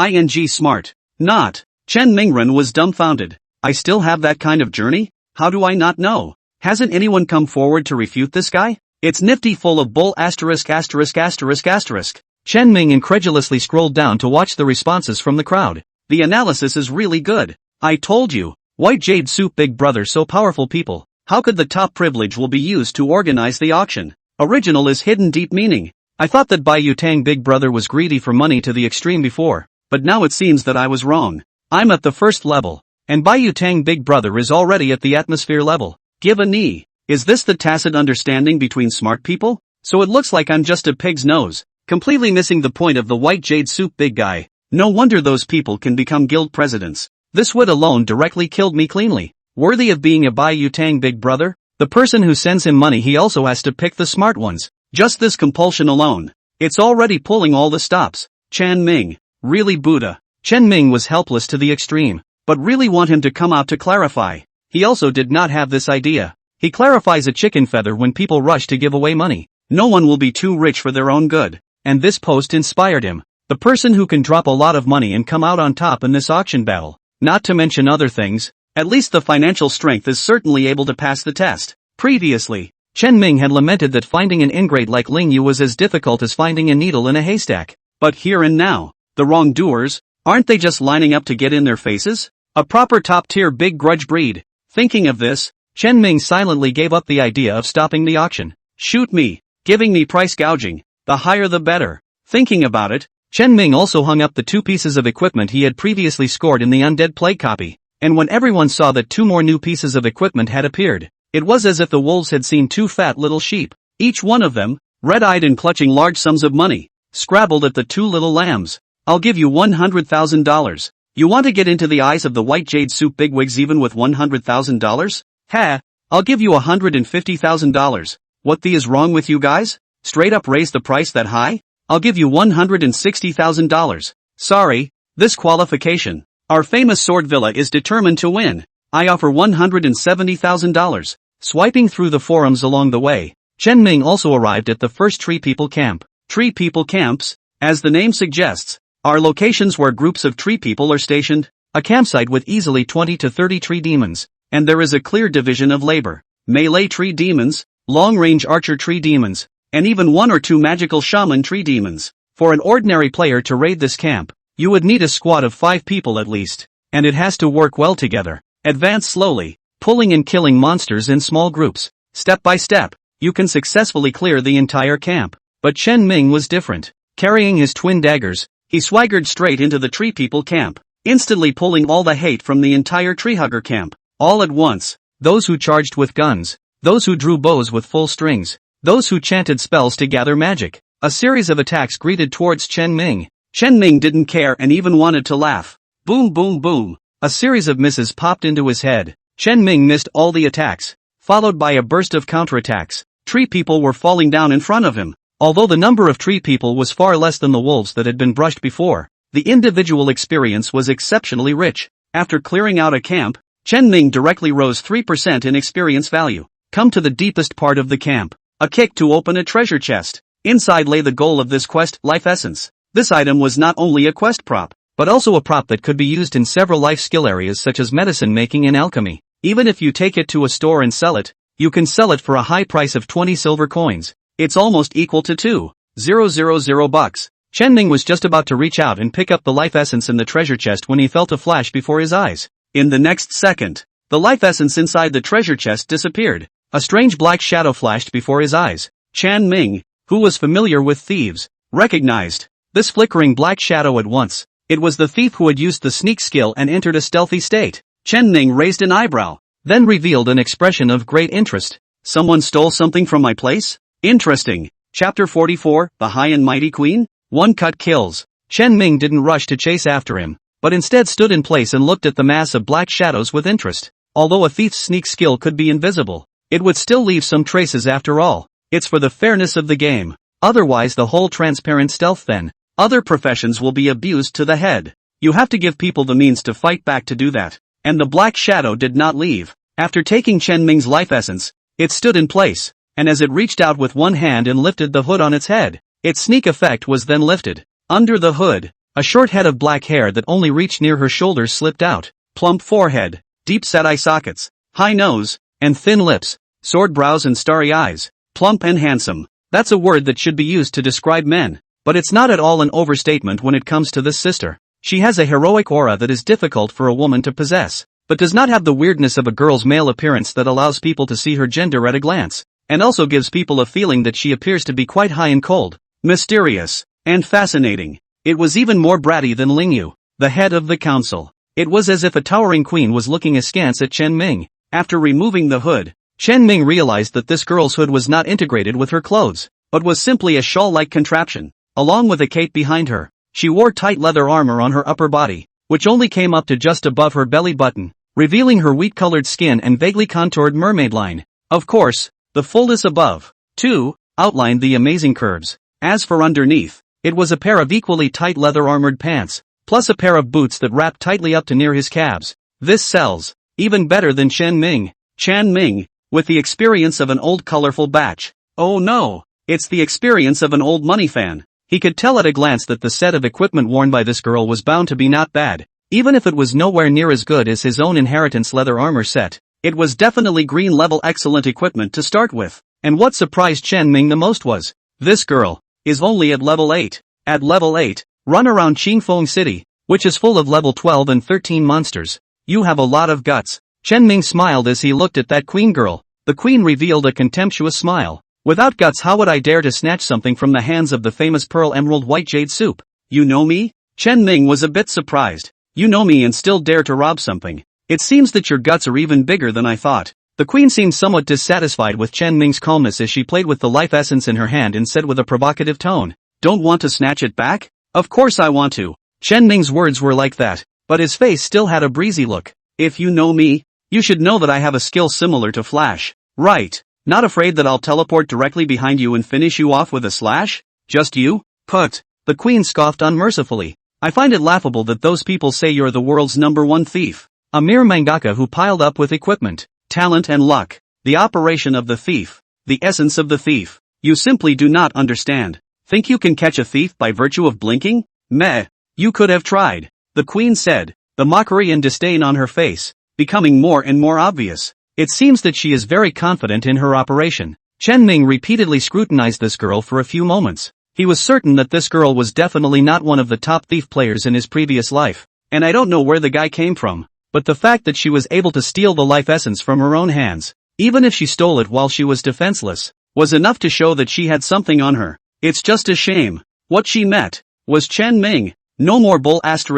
smart. Not. Chen Mingren was dumbfounded. I still have that kind of journey? How do I not know? Hasn't anyone come forward to refute this guy? It's nifty full of bull *********. Chen Ming incredulously scrolled down to watch the responses from the crowd. The analysis is really good. I told you. White Jade Soup Big Brother so powerful people. How could the top privilege will be used to organize the auction? Original is hidden deep meaning. I thought that Bai Yu Tang Big Brother was greedy for money to the extreme before, but now it seems that I was wrong. I'm at the first level, and Bai Yu Tang Big Brother is already at the atmosphere level. Give a knee. Is this the tacit understanding between smart people? So it looks like I'm just a pig's nose, completely missing the point of the white jade soup big guy. No wonder those people can become guild presidents. This wit alone directly killed me cleanly. Worthy of being a Bai Yutang big brother? The person who sends him money, he also has to pick the smart ones. Just this compulsion alone. It's already pulling all the stops. Chan Ming. Really Buddha. Chen Ming was helpless to the extreme, but really want him to come out to clarify. He also did not have this idea. He clarifies a chicken feather when people rush to give away money. No one will be too rich for their own good. And this post inspired him. The person who can drop a lot of money and come out on top in this auction battle. Not to mention other things. At least the financial strength is certainly able to pass the test. Previously, Chen Ming had lamented that finding an ingrate like Ling Yu was as difficult as finding a needle in a haystack. But here and now, the wrongdoers, aren't they just lining up to get in their faces? A proper top-tier big grudge breed. Thinking of this, Chen Ming silently gave up the idea of stopping the auction. Shoot me, giving me price gouging, the higher the better. Thinking about it, Chen Ming also hung up the 2 pieces of equipment he had previously scored in the Undead Plague copy, and when everyone saw that 2 more new pieces of equipment had appeared, it was as if the wolves had seen 2 fat little sheep. Each one of them, red-eyed and clutching large sums of money, scrabbled at the 2 little lambs. I'll give you $100,000. You want to get into the eyes of the white jade soup bigwigs even with $100,000? Ha! I'll give you $150,000. What the is wrong with you guys? Straight up raise the price that high? I'll give you $160,000. Sorry, this qualification. Our famous sword villa is determined to win. I offer $170,000. Swiping through the forums along the way, Chen Ming also arrived at the first Tree People camp. Tree People camps, as the name suggests, are locations where groups of tree people are stationed, a campsite with easily 20 to 30 tree demons, and there is a clear division of labor. Melee tree demons, long-range archer tree demons, and even 1 or 2 magical shaman tree demons. For an ordinary player to raid this camp, you would need a squad of 5 people at least, and it has to work well together. Advance slowly, pulling and killing monsters in small groups. Step by step, you can successfully clear the entire camp. But Chen Ming was different. Carrying his twin daggers, he swaggered straight into the Tree People camp, instantly pulling all the hate from the entire Treehugger camp. All at once, those who charged with guns, those who drew bows with full strings, those who chanted spells to gather magic. A series of attacks greeted towards Chen Ming. Chen Ming didn't care and even wanted to laugh. Boom boom boom. A series of misses popped into his head. Chen Ming missed all the attacks, followed by a burst of counterattacks. Tree People were falling down in front of him. Although the number of Tree People was far less than the wolves that had been brushed before, the individual experience was exceptionally rich. After clearing out a camp, Chen Ming directly rose 3% in experience value. Come to the deepest part of the camp. A kick to open a treasure chest. Inside lay the goal of this quest, life essence. This item was not only a quest prop, but also a prop that could be used in several life skill areas such as medicine making and alchemy. Even if you take it to a store and sell it, you can sell it for a high price of 20 silver coins. It's almost equal to 2,000 bucks. Chen Ming was just about to reach out and pick up the life essence in the treasure chest when he felt a flash before his eyes. In the next second, the life essence inside the treasure chest disappeared. A strange black shadow flashed before his eyes. Chen Ming, who was familiar with thieves, recognized this flickering black shadow at once. It was the thief who had used the sneak skill and entered a stealthy state. Chen Ming raised an eyebrow, then revealed an expression of great interest. Someone stole something from my place? Interesting. Chapter 44, The High and Mighty Queen? One cut kills. Chen Ming didn't rush to chase after him, but instead stood in place and looked at the mass of black shadows with interest. Although a thief's sneak skill could be invisible, it would still leave some traces after all. It's for the fairness of the game. Otherwise the whole transparent stealth then. Other professions will be abused to the head. You have to give people the means to fight back to do that. And the black shadow did not leave. After taking Chen Ming's life essence, it stood in place, and as it reached out with one hand and lifted the hood on its head, its sneak effect was then lifted. Under the hood, a short head of black hair that only reached near her shoulders slipped out. Plump forehead, deep-set eye sockets, high nose, and thin lips, sword brows and starry eyes. Plump and handsome. That's a word that should be used to describe men. But it's not at all an overstatement when it comes to this sister. She has a heroic aura that is difficult for a woman to possess, but does not have the weirdness of a girl's male appearance that allows people to see her gender at a glance, and also gives people a feeling that she appears to be quite high and cold, mysterious, and fascinating. It was even more bratty than Ling Yu, the head of the council. It was as if a towering queen was looking askance at Chen Ming. After removing the hood, Chen Ming realized that this girl's hood was not integrated with her clothes, but was simply a shawl-like contraption, along with a cape behind her. She wore tight leather armor on her upper body, which only came up to just above her belly button, revealing her wheat-colored skin and vaguely contoured mermaid line. Of course, the fullness above, too, outlined the amazing curves. As for underneath, it was a pair of equally tight leather-armored pants, plus a pair of boots that wrapped tightly up to near his calves. This sells, even better than Chen Ming. Chen Ming, with the experience of an old colorful batch. Oh no, it's the experience of an old money fan. He could tell at a glance that the set of equipment worn by this girl was bound to be not bad, even if it was nowhere near as good as his own inheritance leather armor set. It was definitely green level excellent equipment to start with. And what surprised Chen Ming the most was, this girl is only at level 8. At level 8, run around Qingfeng City, which is full of level 12 and 13 monsters. You have a lot of guts. Chen Ming smiled as he looked at that queen girl. The queen revealed a contemptuous smile. Without guts, how would I dare to snatch something from the hands of the famous pearl emerald white jade soup? You know me? Chen Ming was a bit surprised. You know me and still dare to rob something. It seems that your guts are even bigger than I thought. The queen seemed somewhat dissatisfied with Chen Ming's calmness as she played with the life essence in her hand and said with a provocative tone, "Don't want to snatch it back? Of course I want to." Chen Ming's words were like that, but his face still had a breezy look. If you know me, you should know that I have a skill similar to Flash. Right. Not afraid that I'll teleport directly behind you and finish you off with a slash? Just you? Put. The queen scoffed unmercifully. I find it laughable that those people say you're the world's #1 thief. A mere mangaka who piled up with equipment, talent and luck. The operation of the thief. The essence of the thief. You simply do not understand. Think you can catch a thief by virtue of blinking? Meh. You could have tried. The queen said, the mockery and disdain on her face becoming more and more obvious. It seems that she is very confident in her operation. Chen Ming repeatedly scrutinized this girl for a few moments. He was certain that this girl was definitely not one of the top thief players in his previous life. And I don't know where the guy came from, but the fact that she was able to steal the life essence from her own hands, even if she stole it while she was defenseless, was enough to show that she had something on her. It's just a shame. What she met was Chen Ming. No more bull *****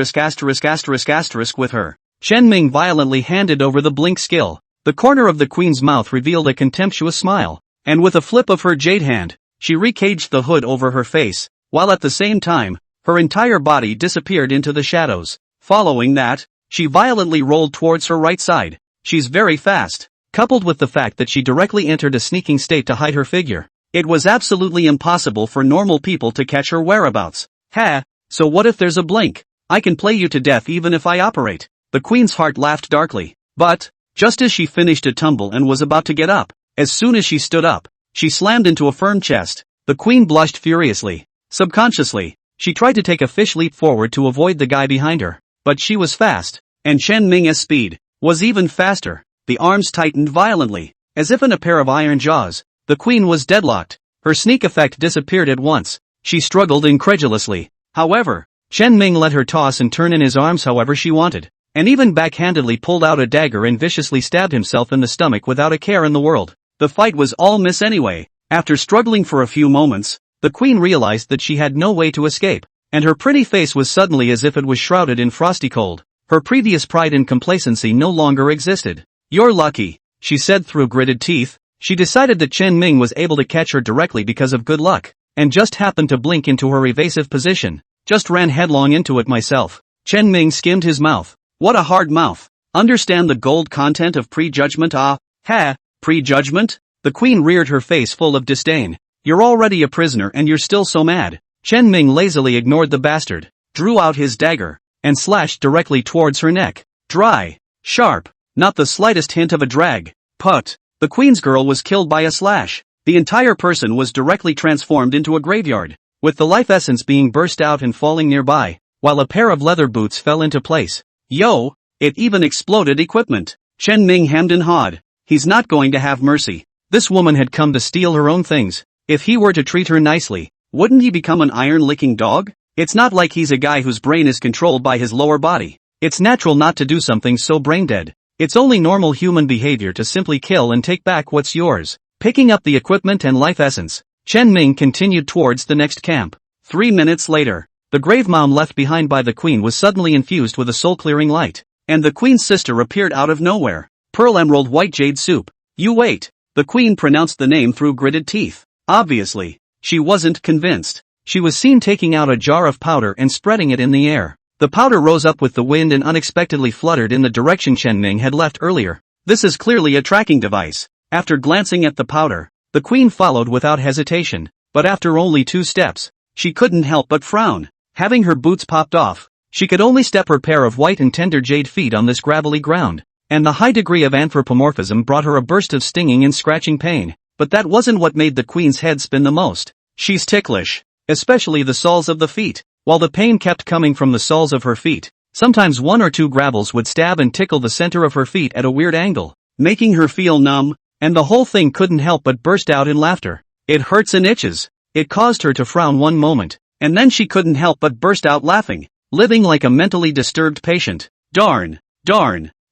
with her. Chen Ming violently handed over the blink skill. The corner of the queen's mouth revealed a contemptuous smile, and with a flip of her jade hand, she recaged the hood over her face, while at the same time, her entire body disappeared into the shadows. Following that, she violently rolled towards her right side. She's very fast, coupled with the fact that she directly entered a sneaking state to hide her figure. It was absolutely impossible for normal people to catch her whereabouts. Ha, so what if there's a blink? I can play you to death even if I operate. The queen's heart laughed darkly. But, just as she finished a tumble and was about to get up, as soon as she stood up, she slammed into a firm chest. The queen blushed furiously. Subconsciously, she tried to take a fish leap forward to avoid the guy behind her. But she was fast, and Chen Ming's speed was even faster. The arms tightened violently, as if in a pair of iron jaws. The queen was deadlocked. Her sneak effect disappeared at once. She struggled incredulously. However, Chen Ming let her toss and turn in his arms however she wanted, and even backhandedly pulled out a dagger and viciously stabbed himself in the stomach without a care in the world. The fight was all miss anyway. After struggling for a few moments, the queen realized that she had no way to escape, and her pretty face was suddenly as if it was shrouded in frosty cold. Her previous pride and complacency no longer existed. "You're lucky," she said through gritted teeth. She decided that Chen Ming was able to catch her directly because of good luck, and just happened to blink into her evasive position. Just ran headlong into it myself. Chen Ming skimmed his mouth. What a hard mouth. Understand the gold content of prejudgment? Ah, ha, prejudgment? The queen reared her face full of disdain. You're already a prisoner and you're still so mad. Chen Ming lazily ignored the bastard, drew out his dagger, and slashed directly towards her neck. Dry, sharp, not the slightest hint of a drag. Put. The queen's girl was killed by a slash. The entire person was directly transformed into a graveyard, with the life essence being burst out and falling nearby, while a pair of leather boots fell into place. Yo, it even exploded equipment. Chen Ming hemmed and hawed. He's not going to have mercy. This woman had come to steal her own things. If he were to treat her nicely, wouldn't he become an iron-licking dog? It's not like he's a guy whose brain is controlled by his lower body. It's natural not to do something so brain-dead. It's only normal human behavior to simply kill and take back what's yours. Picking up the equipment and life essence, Chen Ming continued towards the next camp. 3 minutes later, the grave mound left behind by the queen was suddenly infused with a soul-clearing light, and the queen's sister appeared out of nowhere. Pearl emerald white jade soup. You wait. The queen pronounced the name through gritted teeth. Obviously, she wasn't convinced. She was seen taking out a jar of powder and spreading it in the air. The powder rose up with the wind and unexpectedly fluttered in the direction Chen Ming had left earlier. This is clearly a tracking device. After glancing at the powder, the queen followed without hesitation, but after only 2 steps, she couldn't help but frown. Having her boots popped off, she could only step her pair of white and tender jade feet on this gravelly ground, and the high degree of anthropomorphism brought her a burst of stinging and scratching pain. But that wasn't what made the queen's head spin the most. She's ticklish, especially the soles of the feet. While the pain kept coming from the soles of her feet, sometimes 1 or 2 gravels would stab and tickle the center of her feet at a weird angle, making her feel numb, and the whole thing couldn't help but burst out in laughter. It hurts and itches. It caused her to frown one moment, and then she couldn't help but burst out laughing, living like a mentally disturbed patient. Darn,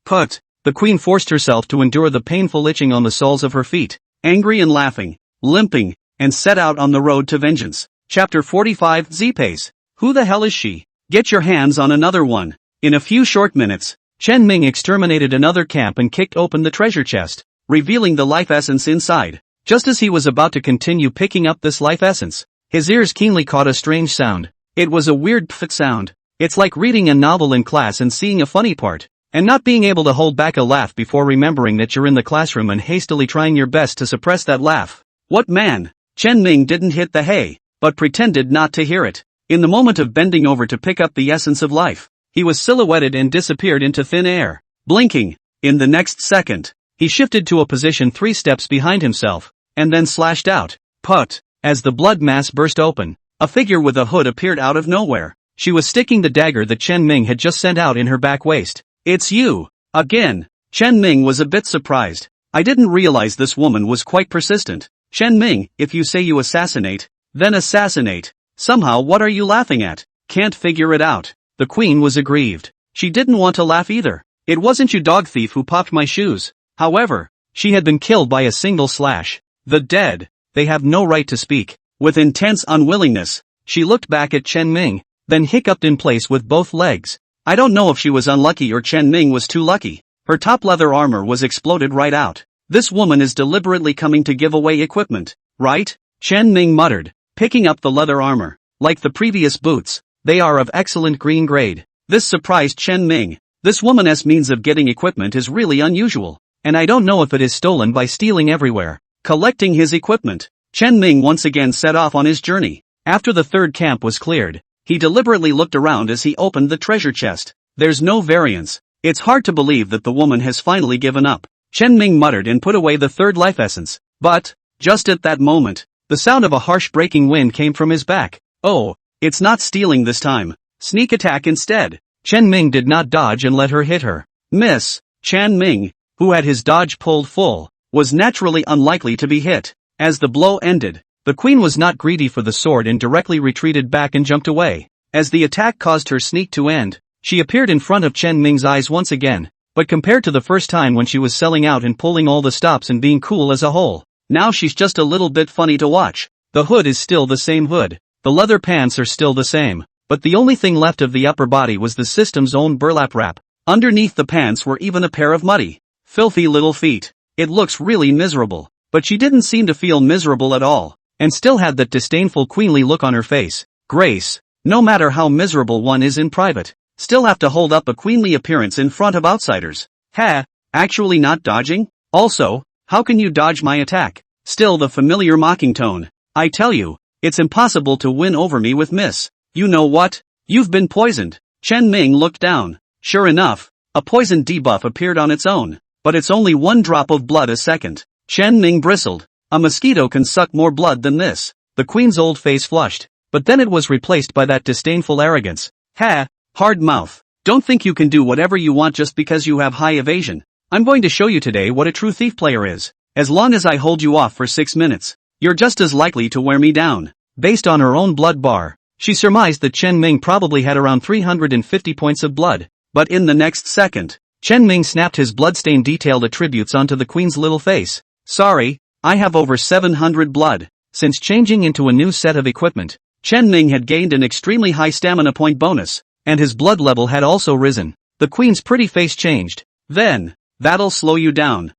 put. The queen forced herself to endure the painful itching on the soles of her feet, angry and laughing, limping, and set out on the road to vengeance. Chapter 45 Z-Pace. Who the hell is she? Get your hands on another one. In a few short minutes, Chen Ming exterminated another camp and kicked open the treasure chest, revealing the life essence inside. Just as he was about to continue picking up this life essence, his ears keenly caught a strange sound. It was a weird pfft sound. It's like reading a novel in class and seeing a funny part, and not being able to hold back a laugh before remembering that you're in the classroom and hastily trying your best to suppress that laugh. What man? Chen Ming didn't hit the hay, but pretended not to hear it. In the moment of bending over to pick up the essence of life, he was silhouetted and disappeared into thin air. Blinking. In the next second, he shifted to a position 3 steps behind himself, and then slashed out. Put. As the blood mass burst open, a figure with a hood appeared out of nowhere. She was sticking the dagger that Chen Ming had just sent out in her back waist. It's you! Again! Chen Ming was a bit surprised. I didn't realize this woman was quite persistent. Chen Ming, if you say you assassinate, then assassinate. Somehow what are you laughing at? Can't figure it out. The queen was aggrieved. She didn't want to laugh either. It wasn't you dog thief who popped my shoes. However, she had been killed by a single slash. The dead. They have no right to speak. With intense unwillingness, she looked back at Chen Ming, then hiccuped in place with both legs. I don't know if she was unlucky or Chen Ming was too lucky. Her top leather armor was exploded right out. This woman is deliberately coming to give away equipment, right? Chen Ming muttered, picking up the leather armor. Like the previous boots, they are of excellent green grade. This surprised Chen Ming. This woman's means of getting equipment is really unusual, and I don't know if it is stolen by stealing everywhere. Collecting his equipment, Chen Ming once again set off on his journey. After the 3rd camp was cleared, he deliberately looked around as he opened the treasure chest. There's no variance. It's hard to believe that the woman has finally given up. Chen Ming muttered and put away the 3rd life essence. But, just at that moment, the sound of a harsh breaking wind came from his back. Oh, it's not stealing this time. Sneak attack instead. Chen Ming did not dodge and let her hit her. Miss. Chen Ming, who had his dodge pulled full, was naturally unlikely to be hit. As the blow ended, the queen was not greedy for the sword and directly retreated back and jumped away. As the attack caused her sneak to end, she appeared in front of Chen Ming's eyes once again, but compared to the first time when she was selling out and pulling all the stops and being cool as a whole, now she's just a little bit funny to watch. The hood is still the same hood. The leather pants are still the same, but the only thing left of the upper body was the system's own burlap wrap. Underneath the pants were even a pair of muddy, filthy little feet. It looks really miserable, but she didn't seem to feel miserable at all, and still had that disdainful queenly look on her face. Grace, no matter how miserable one is in private, still have to hold up a queenly appearance in front of outsiders. Ha, actually not dodging? Also, how can you dodge my attack? Still the familiar mocking tone. I tell you, it's impossible to win over me with Miss. You know what? You've been poisoned. Chen Ming looked down. Sure enough, a poison debuff appeared on its own, but it's only 1 drop of blood a second. Chen Ming bristled. A mosquito can suck more blood than this. The queen's old face flushed, but then it was replaced by that disdainful arrogance. Ha, hard mouth. Don't think you can do whatever you want just because you have high evasion. I'm going to show you today what a true thief player is. As long as I hold you off for 6 minutes, you're just as likely to wear me down. Based on her own blood bar, she surmised that Chen Ming probably had around 350 points of blood. But in the next second, Chen Ming snapped his blood-stained detailed attributes onto the queen's little face. Sorry, I have over 700 blood. Since changing into a new set of equipment, Chen Ming had gained an extremely high stamina point bonus, and his blood level had also risen. The queen's pretty face changed. Then, that'll slow you down.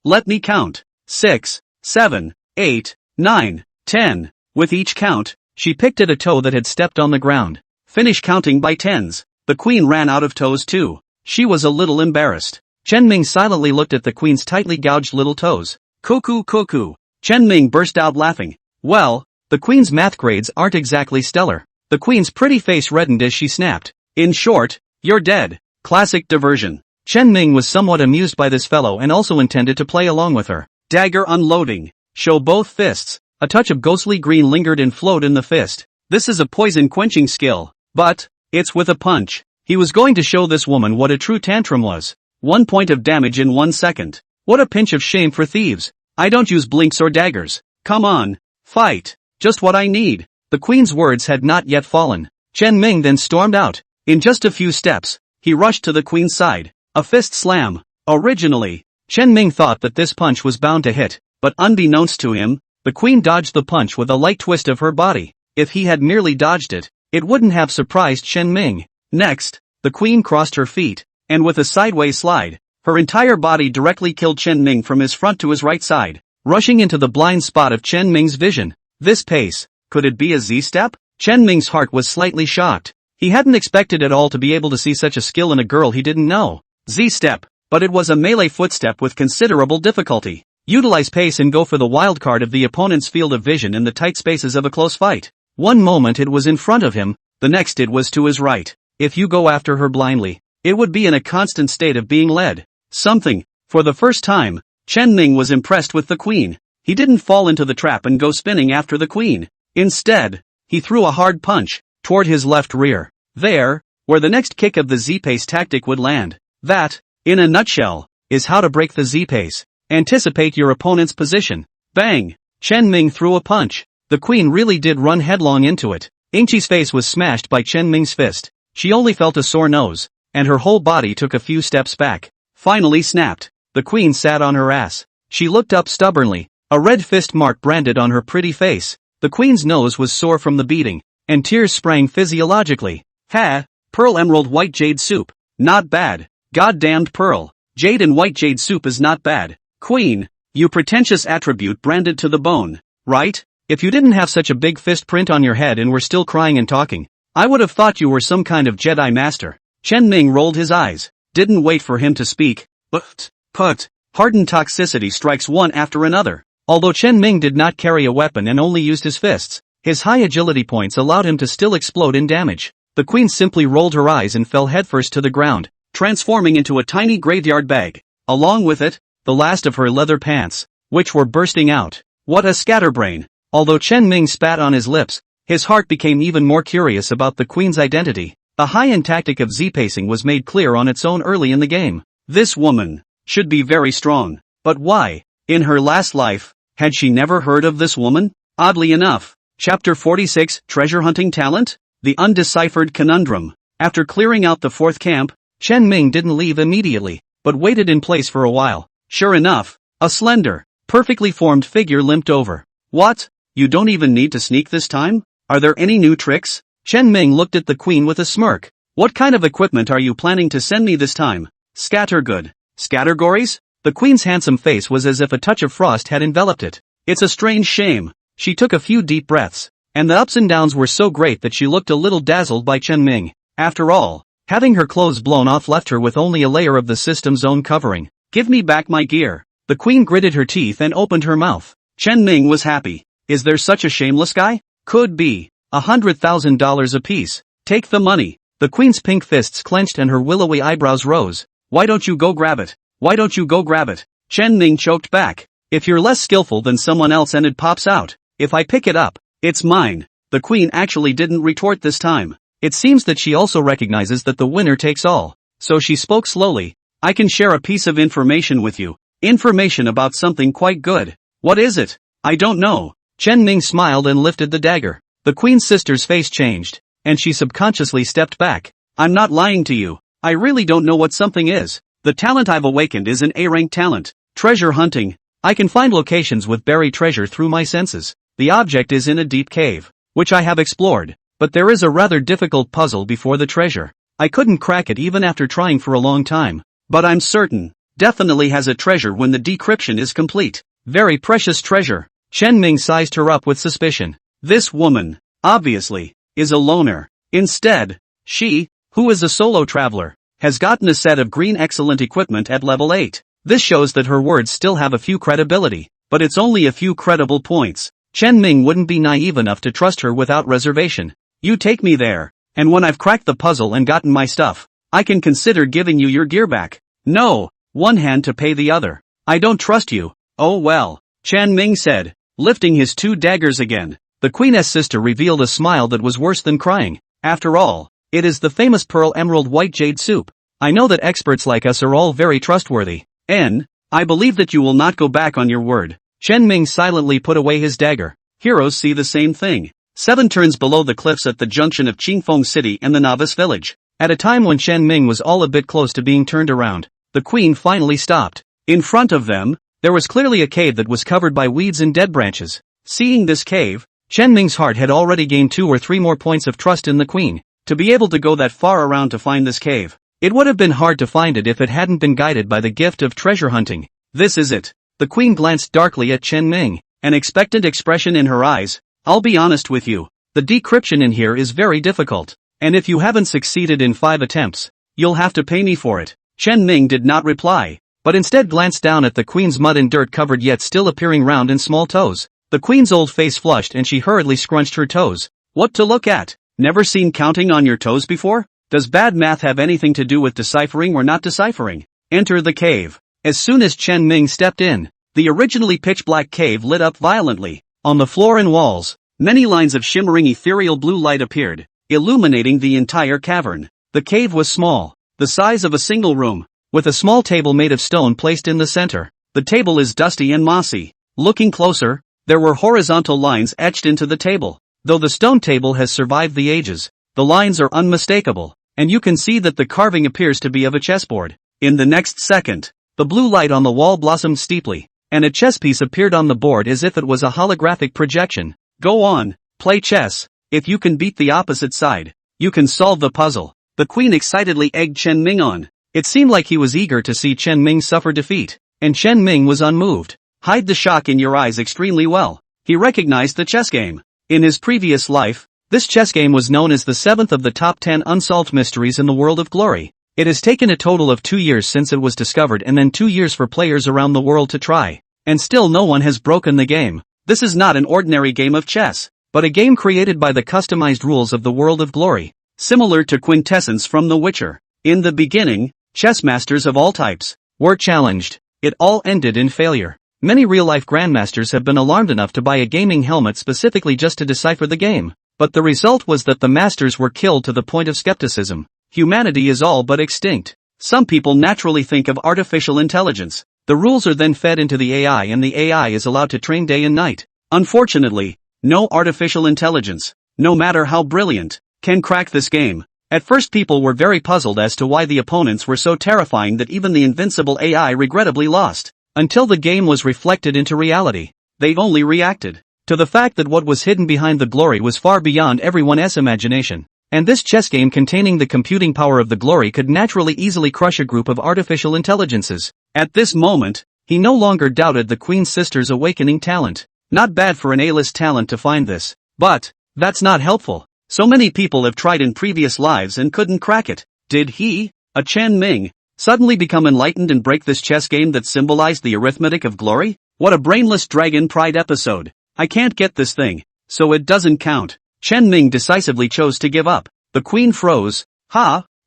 Let me count. 6, 7, 8, 9, 10. With each count, she picked at a toe that had stepped on the ground. Finish counting by tens. The queen ran out of toes too. She was a little embarrassed. Chen Ming silently looked at the queen's tightly gouged little toes. Cuckoo cuckoo. Chen Ming burst out laughing. Well, the queen's math grades aren't exactly stellar. The queen's pretty face reddened as she snapped. In short, you're dead. Classic diversion. Chen Ming was somewhat amused by this fellow and also intended to play along with her. Dagger unloading. Show both fists. A touch of ghostly green lingered and flowed in the fist. This is a poison quenching skill. But, it's with a punch. He was going to show this woman what a true tantrum was. 1 point of damage in 1 second. What a pinch of shame for thieves. I don't use blinks or daggers. Come on. Fight. Just what I need. The queen's words had not yet fallen. Chen Ming then stormed out. In just a few steps, he rushed to the queen's side. A fist slam. Originally, Chen Ming thought that this punch was bound to hit, but unbeknownst to him, the queen dodged the punch with a light twist of her body. If he had merely dodged it, it wouldn't have surprised Chen Ming. Next, the queen crossed her feet, and with a sideways slide, her entire body directly killed Chen Ming from his front to his right side, rushing into the blind spot of Chen Ming's vision. This pace, could it be a Z-step? Chen Ming's heart was slightly shocked. He hadn't expected at all to be able to see such a skill in a girl he didn't know. Z-step, but it was a melee footstep with considerable difficulty. Utilize pace and go for the wild card of the opponent's field of vision in the tight spaces of a close fight. One moment it was in front of him, the next it was to his right. If you go after her blindly, it would be in a constant state of being led. Something. For the first time, Chen Ming was impressed with the queen. He didn't fall into the trap and go spinning after the queen. Instead, he threw a hard punch toward his left rear. There, where the next kick of the Z-pace tactic would land. That, in a nutshell, is how to break the Z-pace. Anticipate your opponent's position. Bang! Chen Ming threw a punch. The queen really did run headlong into it. Ingqi's face was smashed by Chen Ming's fist. She only felt a sore nose, and her whole body took a few steps back. Finally snapped. The queen sat on her ass. She looked up stubbornly, a red fist mark branded on her pretty face. The queen's nose was sore from the beating, and tears sprang physiologically. Ha! Pearl Emerald White Jade Soup. Not bad. Goddamned pearl. Jade and white jade soup is not bad. Queen, you pretentious attribute branded to the bone. Right? If you didn't have such a big fist print on your head and were still crying and talking, I would have thought you were some kind of Jedi master. Chen Ming rolled his eyes. Didn't wait for him to speak. Put. Hardened toxicity strikes one after another. Although Chen Ming did not carry a weapon and only used his fists, his high agility points allowed him to still explode in damage. The queen simply rolled her eyes and fell headfirst to the ground, transforming into a tiny graveyard bag. Along with it, the last of her leather pants, which were bursting out. What a scatterbrain. Although Chen Ming spat on his lips, his heart became even more curious about the queen's identity. The high-end tactic of Z-pacing was made clear on its own early in the game. This woman should be very strong. But why? In her last life, had she never heard of this woman? Oddly enough. Chapter 46, Treasure Hunting Talent? The Undeciphered Conundrum. After clearing out the fourth camp, Chen Ming didn't leave immediately, but waited in place for a while. Sure enough, a slender, perfectly formed figure limped over. What? You don't even need to sneak this time? Are there any new tricks? Chen Ming looked at the queen with a smirk. What kind of equipment are you planning to send me this time? Scattergood. Scattergories? The queen's handsome face was as if a touch of frost had enveloped it. It's a strange shame. She took a few deep breaths, and the ups and downs were so great that she looked a little dazzled by Chen Ming. After all, having her clothes blown off left her with only a layer of the system's own covering. Give me back my gear. The queen gritted her teeth and opened her mouth. Chen Ming was happy. Is there such a shameless guy? Could be. $100,000 apiece. Take the money. The queen's pink fists clenched and her willowy eyebrows rose. Why don't you go grab it? Why don't you go grab it? Chen Ming choked back. If you're less skillful than someone else and it pops out, if I pick it up, it's mine. The queen actually didn't retort this time. It seems that she also recognizes that the winner takes all. So she spoke slowly. I can share a piece of information with you. Information about something quite good. What is it? I don't know. Chen Ming smiled and lifted the dagger. The queen's sister's face changed, and she subconsciously stepped back. I'm not lying to you. I really don't know what something is. The talent I've awakened is an A-rank talent. Treasure hunting. I can find locations with buried treasure through my senses. The object is in a deep cave, which I have explored, but there is a rather difficult puzzle before the treasure. I couldn't crack it even after trying for a long time. But I'm certain definitely has a treasure when the decryption is complete. Very precious treasure. Chen Ming sized her up with suspicion. This woman, obviously, is a loner. Instead, she, who is a solo traveler, has gotten a set of green excellent equipment at level 8. This shows that her words still have a few credibility, but it's only a few credible points. Chen Ming wouldn't be naive enough to trust her without reservation. You take me there, and when I've cracked the puzzle and gotten my stuff, I can consider giving you your gear back. No, one hand to pay the other. I don't trust you. Oh well, Chen Ming said, lifting his 2 daggers again. The Queen's sister revealed a smile that was worse than crying. After all, it is the famous pearl emerald white jade soup. I know that experts like us are all very trustworthy. I believe that you will not go back on your word. Chen Ming silently put away his dagger. Heroes see the same thing. 7 turns below the cliffs at the junction of Qingfeng City and the Novice Village. At a time when Chen Ming was all a bit close to being turned around, the queen finally stopped. In front of them, there was clearly a cave that was covered by weeds and dead branches. Seeing this cave, Chen Ming's heart had already gained 2 or 3 more points of trust in the queen. To be able to go that far around to find this cave, it would have been hard to find it if it hadn't been guided by the gift of treasure hunting. This is it. The queen glanced darkly at Chen Ming, an expectant expression in her eyes. I'll be honest with you, the decryption in here is very difficult, and if you haven't succeeded in 5 attempts, you'll have to pay me for it. Chen Ming did not reply, but instead glanced down at the queen's mud and dirt covered yet still appearing round and small toes. The queen's old face flushed and she hurriedly scrunched her toes. What to look at? Never seen counting on your toes before? Does bad math have anything to do with deciphering or not deciphering? Enter the cave. As soon as Chen Ming stepped in, the originally pitch-black cave lit up violently. On the floor and walls, many lines of shimmering ethereal blue light appeared, illuminating the entire cavern. The cave was small, the size of a single room, with a small table made of stone placed in the center. The table is dusty and mossy. Looking closer, there were horizontal lines etched into the table. Though the stone table has survived the ages, the lines are unmistakable, and you can see that the carving appears to be of a chessboard. In the next second, the blue light on the wall blossomed steeply, and a chess piece appeared on the board as if it was a holographic projection. Go on, play chess. If you can beat the opposite side, you can solve the puzzle. The queen excitedly egged Chen Ming on. It seemed like he was eager to see Chen Ming suffer defeat, and Chen Ming was unmoved. Hide the shock in your eyes extremely well. He recognized the chess game. In his previous life, this chess game was known as the 7th of the top 10 unsolved mysteries in the world of glory. It has taken a total of 2 years since it was discovered and then 2 years for players around the world to try. And still no one has broken the game. This is not an ordinary game of chess, but a game created by the customized rules of the world of glory. Similar to Quintessence from The Witcher. In the beginning, chess masters of all types were challenged. It all ended in failure. Many real-life grandmasters have been alarmed enough to buy a gaming helmet specifically just to decipher the game. But the result was that the masters were killed to the point of skepticism. Humanity is all but extinct. Some people naturally think of artificial intelligence. The rules are then fed into the AI and the AI is allowed to train day and night. Unfortunately, no artificial intelligence, no matter how brilliant, can crack this game. At first people were very puzzled as to why the opponents were so terrifying that even the invincible AI regrettably lost. Until the game was reflected into reality, they only reacted to the fact that what was hidden behind the glory was far beyond everyone's imagination. And this chess game containing the computing power of the glory could naturally easily crush a group of artificial intelligences. At this moment, he no longer doubted the Queen's sister's awakening talent. Not bad for an A-list talent to find this. But that's not helpful. So many people have tried in previous lives and couldn't crack it. Did he, a Chen Ming, suddenly become enlightened and break this chess game that symbolized the arithmetic of glory? What a brainless dragon pride episode. I can't get this thing, so it doesn't count. Chen Ming decisively chose to give up. The queen froze.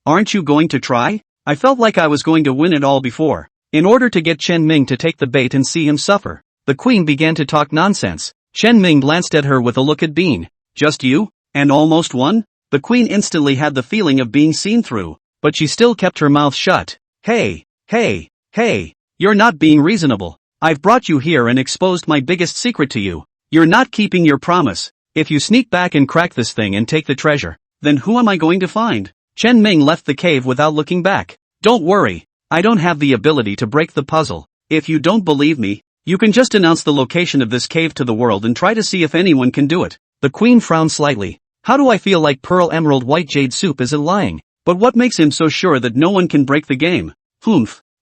Aren't you going to try? I felt like I was going to win it all before. In order to get Chen Ming to take the bait and see him suffer, the queen began to talk nonsense. Chen Ming glanced at her with a look at Bean. Just you? And almost won? The queen instantly had the feeling of being seen through, but she still kept her mouth shut. Hey, you're not being reasonable. I've brought you here and exposed my biggest secret to you. You're not keeping your promise. If you sneak back and crack this thing and take the treasure, then who am I going to find? Chen Ming left the cave without looking back. Don't worry, I don't have the ability to break the puzzle. If you don't believe me, you can just announce the location of this cave to the world and try to see if anyone can do it. The queen frowned slightly. How do I feel like pearl emerald white jade soup isn't lying? But what makes him so sure that no one can break the game?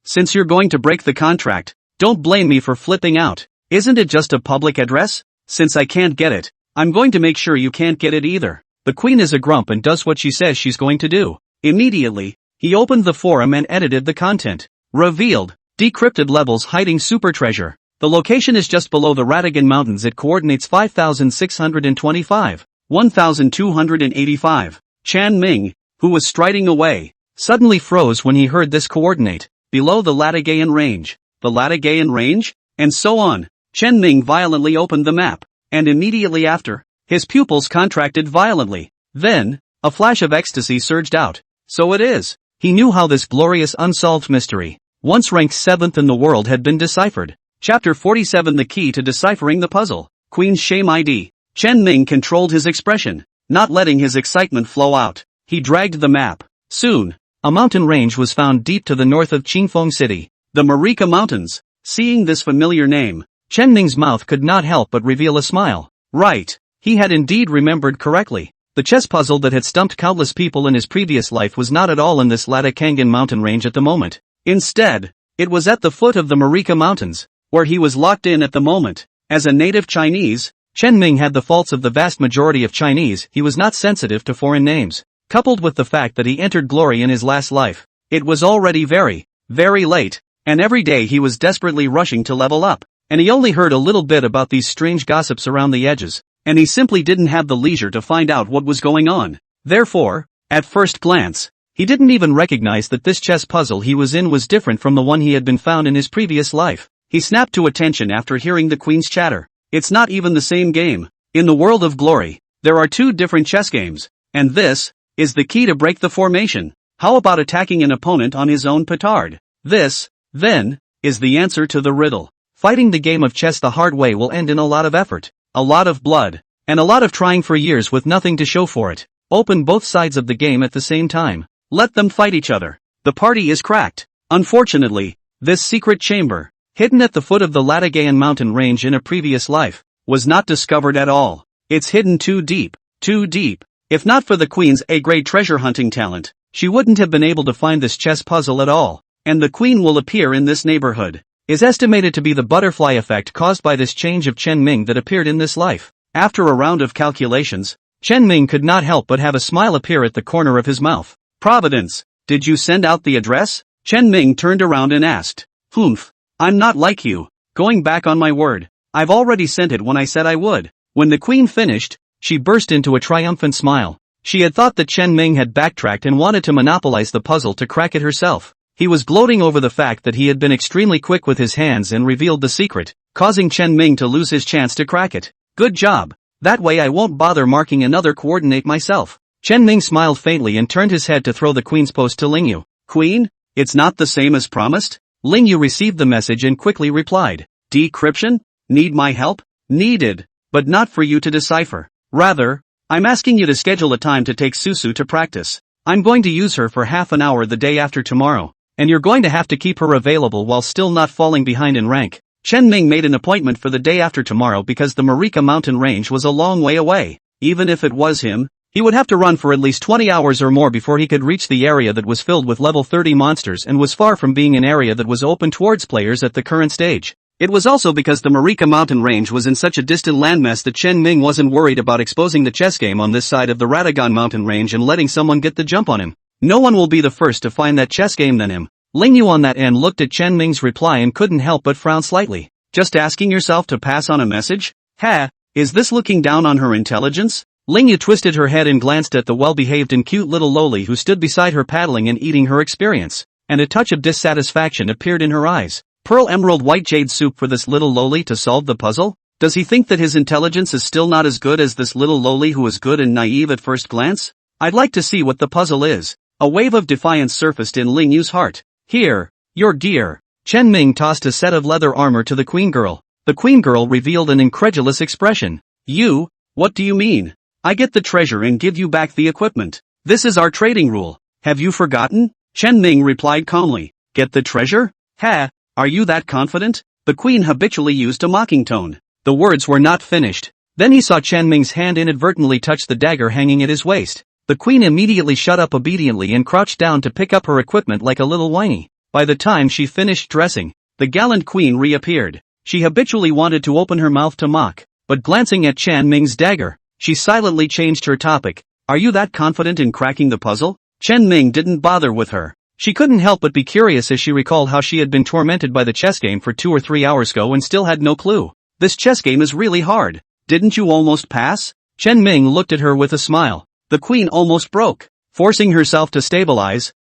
since you're going to break the contract, don't blame me for flipping out. Isn't it just a public address? Since I can't get it, I'm going to make sure you can't get it either. The queen is a grump and does what she says she's going to do. Immediately, he opened the forum and edited the content. Revealed, decrypted levels hiding super treasure. The location is just below the Ratigan Mountains. It coordinates 5,625, 1,285. Chan Ming, who was striding away, suddenly froze when he heard this coordinate. Below the Latagayan Range. The Latagayan Range? And so on. Chen Ming violently opened the map, and immediately after, his pupils contracted violently. Then, a flash of ecstasy surged out. So it is. He knew how this glorious unsolved mystery, once ranked 7th in the world, had been deciphered. Chapter 47: The Key to Deciphering the Puzzle. Queen's Shame ID. Chen Ming controlled his expression, not letting his excitement flow out. He dragged the map. Soon, a mountain range was found deep to the north of Qingfeng City. The Marika Mountains. Seeing this familiar name, Chen Ming's mouth could not help but reveal a smile. Right. He had indeed remembered correctly. The chess puzzle that had stumped countless people in his previous life was not at all in this Latakangan mountain range at the moment. Instead, it was at the foot of the Marika Mountains, where he was locked in at the moment. As a native Chinese, Chen Ming had the faults of the vast majority of Chinese. He was not sensitive to foreign names. Coupled with the fact that he entered glory in his last life, it was already very, very late, and every day he was desperately rushing to level up, and he only heard a little bit about these strange gossips around the edges, and he simply didn't have the leisure to find out what was going on. Therefore, at first glance, he didn't even recognize that this chess puzzle he was in was different from the one he had been found in his previous life. He snapped to attention after hearing the queen's chatter. It's not even the same game. In the world of glory, there are two different chess games, and this is the key to break the formation. How about attacking an opponent on his own petard? This, then, is the answer to the riddle. Fighting the game of chess the hard way will end in a lot of effort, a lot of blood, and a lot of trying for years with nothing to show for it. Open both sides of the game at the same time. Let them fight each other. The party is cracked. Unfortunately, this secret chamber, hidden at the foot of the Latagayan mountain range in a previous life, was not discovered at all. It's hidden too deep, too deep. If not for the queen's A-grade treasure hunting talent, she wouldn't have been able to find this chess puzzle at all. And the queen will appear in this neighborhood. Is estimated to be the butterfly effect caused by this change of Chen Ming that appeared in this life. After a round of calculations, Chen Ming could not help but have a smile appear at the corner of his mouth. Providence, did you send out the address? Chen Ming turned around and asked. Humph, I'm not like you, going back on my word. I've already sent it when I said I would. When the queen finished, she burst into a triumphant smile. She had thought that Chen Ming had backtracked and wanted to monopolize the puzzle to crack it herself. He was gloating over the fact that he had been extremely quick with his hands and revealed the secret, causing Chen Ming to lose his chance to crack it. Good job. That way I won't bother marking another coordinate myself. Chen Ming smiled faintly and turned his head to throw the queen's post to Lingyu. Queen, it's not the same as promised? Lingyu received the message and quickly replied. Decryption? Need my help? Needed, but not for you to decipher. Rather, I'm asking you to schedule a time to take Susu to practice. I'm going to use her for half an hour the day after tomorrow, and you're going to have to keep her available while still not falling behind in rank. Chen Ming made an appointment for the day after tomorrow because the Marika mountain range was a long way away. Even if it was him, he would have to run for at least 20 hours or more before he could reach the area that was filled with level 30 monsters and was far from being an area that was open towards players at the current stage. It was also because the Marika mountain range was in such a distant landmass that Chen Ming wasn't worried about exposing the chess game on this side of the Ratigan mountain range and letting someone get the jump on him. No one will be the first to find that chess game than him. Lingyu on that end looked at Chen Ming's reply and couldn't help but frown slightly. Just asking yourself to pass on a message? Ha, is this looking down on her intelligence? Lingyu twisted her head and glanced at the well-behaved and cute little loli who stood beside her paddling and eating her experience, and a touch of dissatisfaction appeared in her eyes. Pearl Emerald White Jade soup for this little loli to solve the puzzle? Does he think that his intelligence is still not as good as this little loli who is good and naive at first glance? I'd like to see what the puzzle is. A wave of defiance surfaced in Lingyu's heart. Here, your dear. Chen Ming tossed a set of leather armor to the queen girl. The queen girl revealed an incredulous expression. You? What do you mean? I get the treasure and give you back the equipment. This is our trading rule. Have you forgotten? Chen Ming replied calmly. Get the treasure? Ha, are you that confident? The queen habitually used a mocking tone. The words were not finished. Then he saw Chen Ming's hand inadvertently touch the dagger hanging at his waist. The queen immediately shut up obediently and crouched down to pick up her equipment like a little whiny. By the time she finished dressing, the gallant queen reappeared. She habitually wanted to open her mouth to mock, but glancing at Chen Ming's dagger, she silently changed her topic. Are you that confident in cracking the puzzle? Chen Ming didn't bother with her. She couldn't help but be curious as she recalled how she had been tormented by the chess game for 2 or 3 hours ago and still had no clue. This chess game is really hard. Didn't you almost pass? Chen Ming looked at her with a smile. The queen almost broke, forcing herself to stabilize.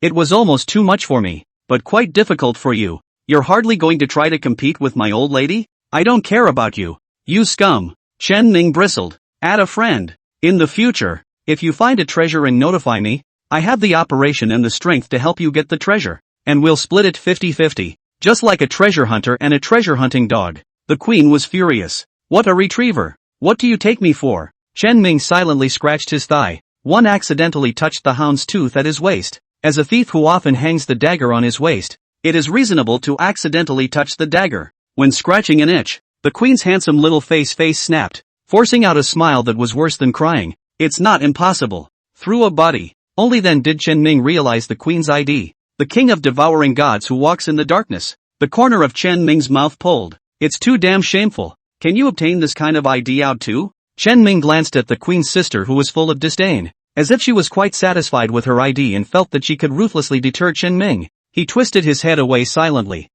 It was almost too much for me, but quite difficult for you. You're hardly going to try to compete with my old lady? I don't care about you. You scum. Chen Ming bristled. Add a friend. In the future, if you find a treasure and notify me, I have the operation and the strength to help you get the treasure, and we'll split it 50-50, just like a treasure hunter and a treasure hunting dog. The queen was furious. What a retriever. What do you take me for? Chen Ming silently scratched his thigh. One accidentally touched the hound's tooth at his waist. As a thief who often hangs the dagger on his waist, it is reasonable to accidentally touch the dagger. When scratching an itch, the queen's handsome little face snapped, forcing out a smile that was worse than crying. It's not impossible. Through a body. Only then did Chen Ming realize the queen's ID. The king of devouring gods who walks in the darkness. The corner of Chen Ming's mouth pulled. It's too damn shameful. Can you obtain this kind of ID out too? Chen Ming glanced at the queen's sister who was full of disdain, as if she was quite satisfied with her ID and felt that she could ruthlessly deter Chen Ming. He twisted his head away silently.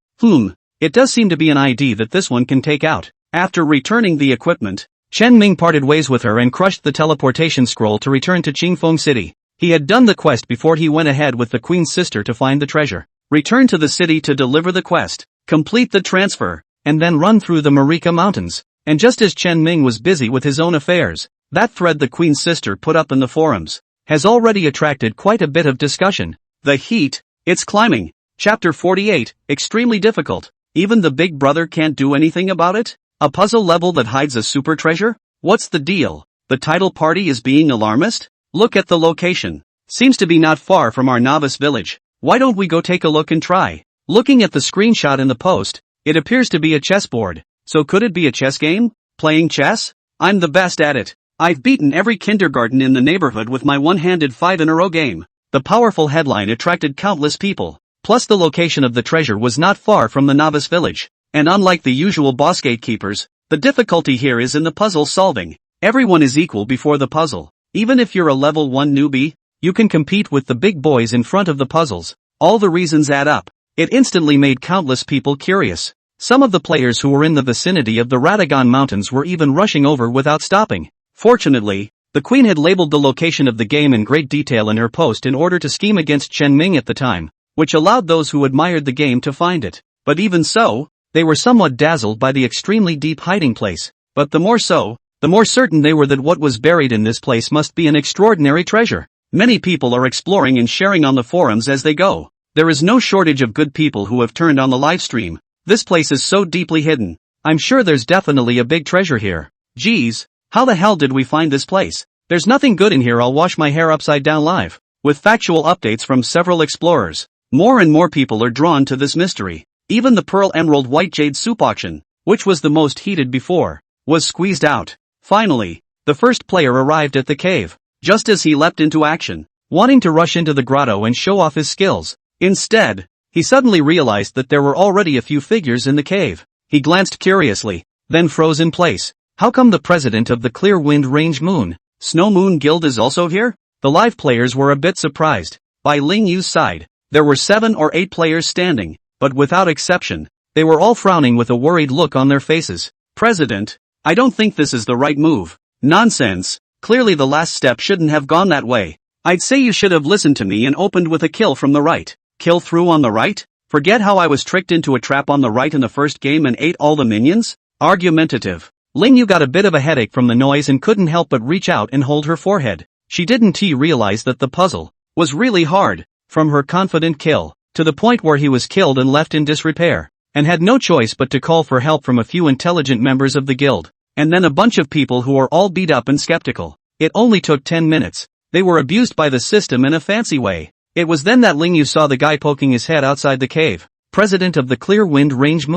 It does seem to be an ID that this one can take out. After returning the equipment, Chen Ming parted ways with her and crushed the teleportation scroll to return to Qingfeng City. He had done the quest before he went ahead with the queen's sister to find the treasure. Return to the city to deliver the quest, complete the transfer, and then run through the Marika Mountains. And just as Chen Ming was busy with his own affairs, that thread the queen's sister put up in the forums has already attracted quite a bit of discussion. The heat, it's climbing. Chapter 48, extremely difficult. Even the big brother can't do anything about it? A puzzle level that hides a super treasure? What's the deal? The title party is being alarmist? Look at the location. Seems to be not far from our novice village. Why don't we go take a look and try? Looking at the screenshot in the post, it appears to be a chessboard. So could it be a chess game? Playing chess? I'm the best at it. I've beaten every kindergarten in the neighborhood with my one-handed 5-in-a-row game. The powerful headline attracted countless people. Plus the location of the treasure was not far from the novice village. And unlike the usual boss gatekeepers, the difficulty here is in the puzzle solving. Everyone is equal before the puzzle. Even if you're a level 1 newbie, you can compete with the big boys in front of the puzzles. All the reasons add up. It instantly made countless people curious. Some of the players who were in the vicinity of the Radagon Mountains were even rushing over without stopping. Fortunately, the queen had labeled the location of the game in great detail in her post in order to scheme against Chen Ming at the time, which allowed those who admired the game to find it. But even so, they were somewhat dazzled by the extremely deep hiding place. But the more so, the more certain they were that what was buried in this place must be an extraordinary treasure. Many people are exploring and sharing on the forums as they go. There is no shortage of good people who have turned on the live stream. This place is so deeply hidden. I'm sure there's definitely a big treasure here. Geez, how the hell did we find this place? There's nothing good in here. I'll wash my hair upside down live. With factual updates from several explorers, more and more people are drawn to this mystery. Even the Pearl Emerald White Jade soup auction, which was the most heated before, was squeezed out. Finally, the first player arrived at the cave, just as he leapt into action, wanting to rush into the grotto and show off his skills. Instead, he suddenly realized that there were already a few figures in the cave. He glanced curiously, then froze in place. How come the president of the Clear Wind Range Snow Moon Guild is also here? The live players were a bit surprised. By Ling Yu's side, there were 7 or 8 players standing, but without exception, they were all frowning with a worried look on their faces. President, I don't think this is the right move. Nonsense. Clearly the last step shouldn't have gone that way. I'd say you should have listened to me and opened with a kill from the right. Kill through on the right? Forget how I was tricked into a trap on the right in the first game and ate all the minions? Argumentative. Ling Yu got a bit of a headache from the noise and couldn't help but reach out and hold her forehead. She didn't realize that the puzzle was really hard. From her confident kill, to the point where he was killed and left in disrepair, and had no choice but to call for help from a few intelligent members of the guild, and then a bunch of people who were all beat up and skeptical. It only took 10 minutes. They were abused by the system in a fancy way. It was then that Ling Yu saw the guy poking his head outside the cave. President of the Clear Wind Range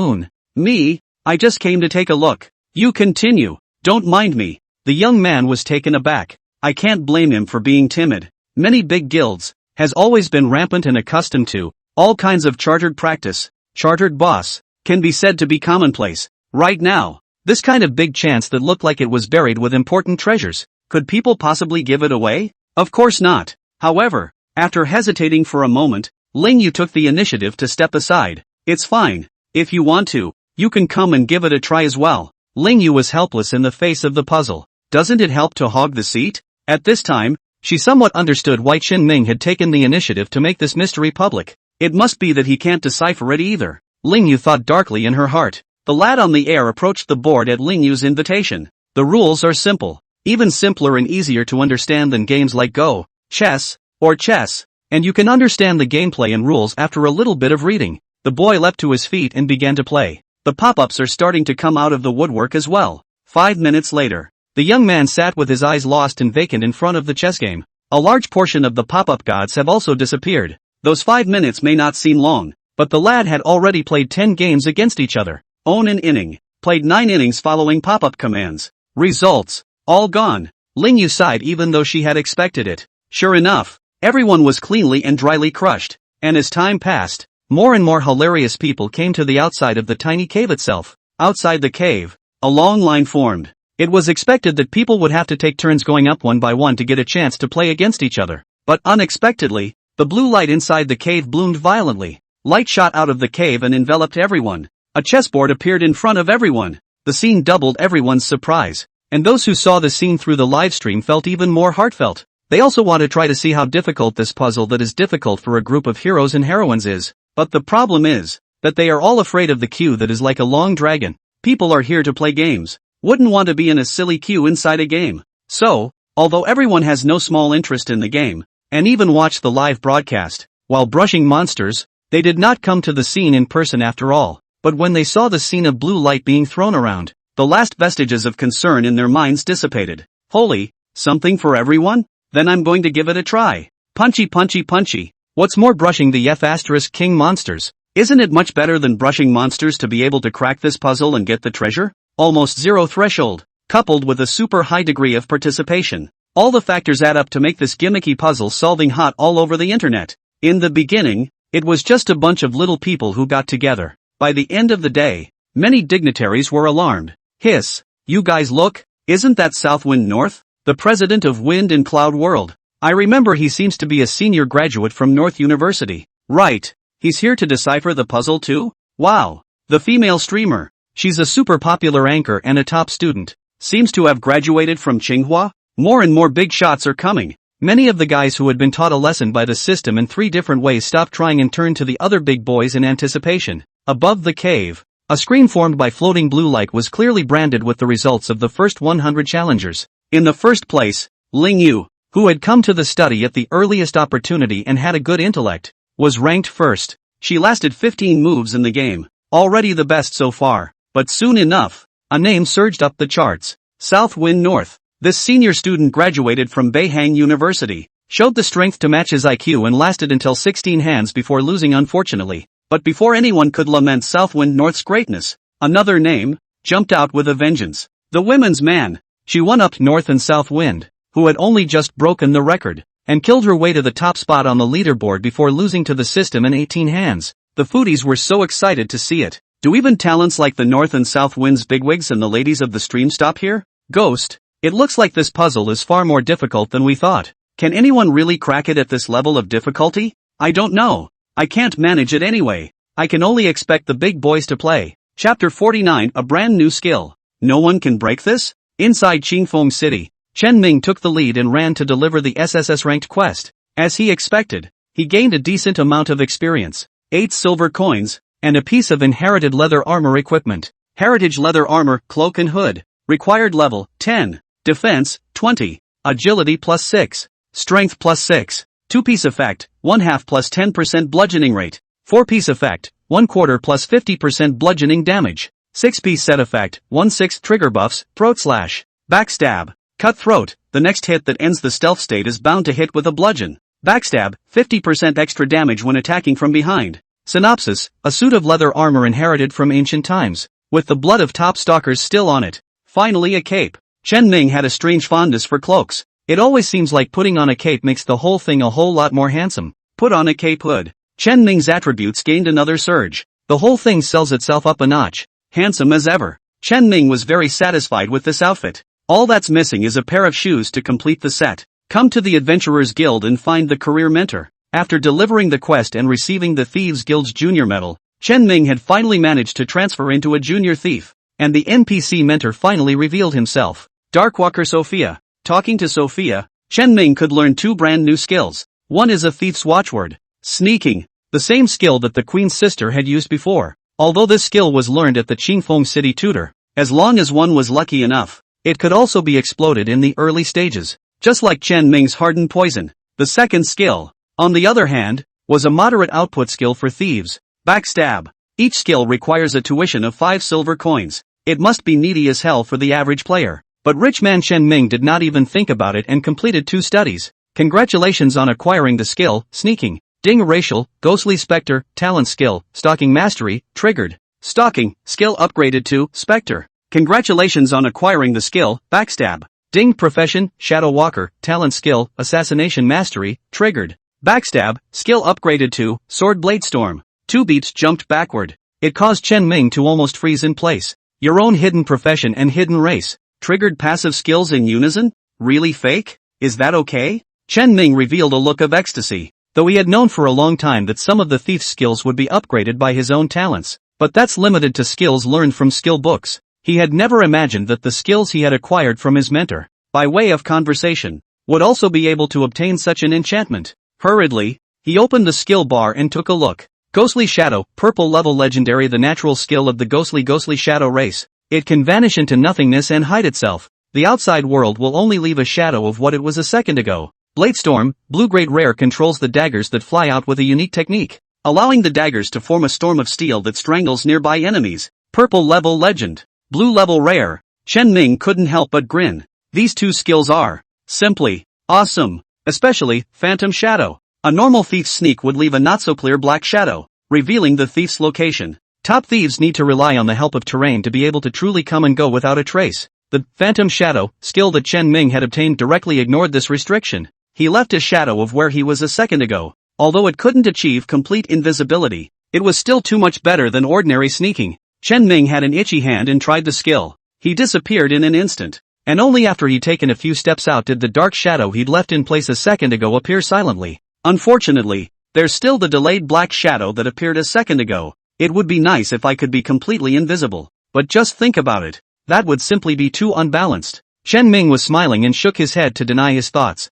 Me? I just came to take a look. You continue. Don't mind me. The young man was taken aback. I can't blame him for being timid. Many big guilds has always been rampant and accustomed to All kinds of chartered practice, chartered boss, can be said to be commonplace. Right now, this kind of big chance that looked like it was buried with important treasures. Could people possibly give it away? Of course not. However, after hesitating for a moment, Ling Yu took the initiative to step aside. It's fine. If you want to, you can come and give it a try as well. Ling Yu was helpless in the face of the puzzle. Doesn't it help to hog the seat? At this time, she somewhat understood why Qin Ming had taken the initiative to make this mystery public. It must be that he can't decipher it either. Ling Yu thought darkly in her heart. The lad on the air approached the board at Ling Yu's invitation. The rules are simple, even simpler and easier to understand than games like Go, chess, or chess, and you can understand the gameplay and rules after a little bit of reading. The boy leapt to his feet and began to play. The pop-ups are starting to come out of the woodwork as well. 5 minutes later, the young man sat with his eyes lost and vacant in front of the chess game. A large portion of the pop-up gods have also disappeared. Those 5 minutes may not seem long, but the lad had already played 10 games against each other. Own an inning. Played 9 innings following pop-up commands. Results. All gone. Ling Yu sighed even though she had expected it. Sure enough, everyone was cleanly and dryly crushed. And as time passed, more and more hilarious people came to the outside of the tiny cave itself. Outside the cave, a long line formed. It was expected that people would have to take turns going up one by one to get a chance to play against each other. But unexpectedly, the blue light inside the cave bloomed violently. Light shot out of the cave and enveloped everyone. A chessboard appeared in front of everyone. The scene doubled everyone's surprise. And those who saw the scene through the live stream felt even more heartfelt. They also want to try to see how difficult this puzzle that is difficult for a group of heroes and heroines is. But the problem is that they are all afraid of the queue that is like a long dragon. People are here to play games. Wouldn't want to be in a silly queue inside a game. So, although everyone has no small interest in the game, and even watched the live broadcast, while brushing monsters, they did not come to the scene in person after all. But when they saw the scene of blue light being thrown around, the last vestiges of concern in their minds dissipated. Holy, something for everyone? Then I'm going to give it a try. Punchy punchy punchy. What's more, brushing the F***king monsters? Isn't it much better than brushing monsters to be able to crack this puzzle and get the treasure? Almost zero threshold, coupled with a super high degree of participation. All the factors add up to make this gimmicky puzzle solving hot all over the internet. In the beginning, it was just a bunch of little people who got together. By the end of the day, many dignitaries were alarmed. Hiss, you guys look, isn't that Southwind North, the president of Wind and Cloud World? I remember he seems to be a senior graduate from North University. Right, he's here to decipher the puzzle too? Wow, the female streamer. She's a super popular anchor and a top student. Seems to have graduated from Tsinghua. More and more big shots are coming. Many of the guys who had been taught a lesson by the system in 3 different ways stopped trying and turned to the other big boys in anticipation. Above the cave, a screen formed by floating blue light was clearly branded with the results of the first 100 challengers. In the first place, Ling Yu, who had come to the study at the earliest opportunity and had a good intellect, was ranked first. She lasted 15 moves in the game, already the best so far. But soon enough, a name surged up the charts. Southwind North. This senior student graduated from Beihang University, showed the strength to match his IQ and lasted until 16 hands before losing unfortunately. But before anyone could lament Southwind North's greatness, another name jumped out with a vengeance. The women's man. She won up North and Southwind, who had only just broken the record, and killed her way to the top spot on the leaderboard before losing to the system in 18 hands. The foodies were so excited to see it. Do even talents like the North and South Wind's bigwigs and the ladies of the stream stop here? Ghost, it looks like this puzzle is far more difficult than we thought. Can anyone really crack it at this level of difficulty? I don't know. I can't manage it anyway. I can only expect the big boys to play. Chapter 49, a brand new skill. No one can break this? Inside Qingfeng City, Chen Ming took the lead and ran to deliver the SSS-ranked quest. As he expected, he gained a decent amount of experience. 8 silver coins, and a piece of inherited leather armor equipment. Heritage leather armor, cloak and hood. Required level, 10. Defense, 20. Agility plus 6. Strength plus 6. 2-piece effect, 1/2 plus 10% bludgeoning rate. 4-piece effect, 1/4 plus 50% bludgeoning damage. 6-piece set effect, 1/6 trigger buffs, throat slash, backstab, cutthroat. The next hit that ends the stealth state is bound to hit with a bludgeon. Backstab, 50% extra damage when attacking from behind. Synopsis, a suit of leather armor inherited from ancient times, with the blood of top stalkers still on it. Finally a cape. Chen Ming had a strange fondness for cloaks. It always seems like putting on a cape makes the whole thing a whole lot more handsome. Put on a cape hood. Chen Ming's attributes gained another surge. The whole thing sells itself up a notch. Handsome as ever. Chen Ming was very satisfied with this outfit. All that's missing is a pair of shoes to complete the set. Come to the Adventurers Guild and find the career mentor. After delivering the quest and receiving the Thieves Guild's junior medal, Chen Ming had finally managed to transfer into a junior thief. And the NPC mentor finally revealed himself. Darkwalker Sophia. Talking to Sophia, Chen Ming could learn 2 brand new skills. One is a thief's watchword. Sneaking. The same skill that the Queen's sister had used before. Although this skill was learned at the Qingfeng City tutor, as long as one was lucky enough, it could also be exploded in the early stages. Just like Chen Ming's hardened poison. The second skill, on the other hand, was a moderate output skill for thieves. Backstab. Each skill requires a tuition of 5 silver coins. It must be needy as hell for the average player. But rich man Chen Ming did not even think about it and completed 2 studies. Congratulations on acquiring the skill, Sneaking. Ding racial, ghostly specter, talent skill, stalking mastery, triggered. Stalking, skill upgraded to, specter. Congratulations on acquiring the skill, backstab. Ding profession, shadow walker, talent skill, assassination mastery, triggered. Backstab, skill upgraded to, sword blade storm. 2 beats jumped backward. It caused Chen Ming to almost freeze in place. Your own hidden profession and hidden race. Triggered passive skills in unison? Really fake? Is that okay? Chen Ming revealed a look of ecstasy. Though he had known for a long time that some of the thief's skills would be upgraded by his own talents, but that's limited to skills learned from skill books. He had never imagined that the skills he had acquired from his mentor, by way of conversation, would also be able to obtain such an enchantment. Hurriedly, he opened the skill bar and took a look. Ghostly Shadow, purple level legendary, the natural skill of the ghostly shadow race. It can vanish into nothingness and hide itself. The outside world will only leave a shadow of what it was a second ago. Bladestorm, blue grade rare, controls the daggers that fly out with a unique technique, allowing the daggers to form a storm of steel that strangles nearby enemies. Purple level legend. Blue level rare. Chen Ming couldn't help but grin. These 2 skills are simply awesome. Especially Phantom Shadow. A normal thief's sneak would leave a not so clear black shadow, revealing the thief's location. Top thieves need to rely on the help of terrain to be able to truly come and go without a trace. The Phantom Shadow skill that Chen Ming had obtained directly ignored this restriction. He left a shadow of where he was a second ago. Although it couldn't achieve complete invisibility, it was still too much better than ordinary sneaking. Chen Ming had an itchy hand and tried the skill. He disappeared in an instant. And only after he'd taken a few steps out did the dark shadow he'd left in place a second ago appear silently. Unfortunately, there's still the delayed black shadow that appeared a second ago. It would be nice if I could be completely invisible. But just think about it. That would simply be too unbalanced. Chen Ming was smiling and shook his head to deny his thoughts.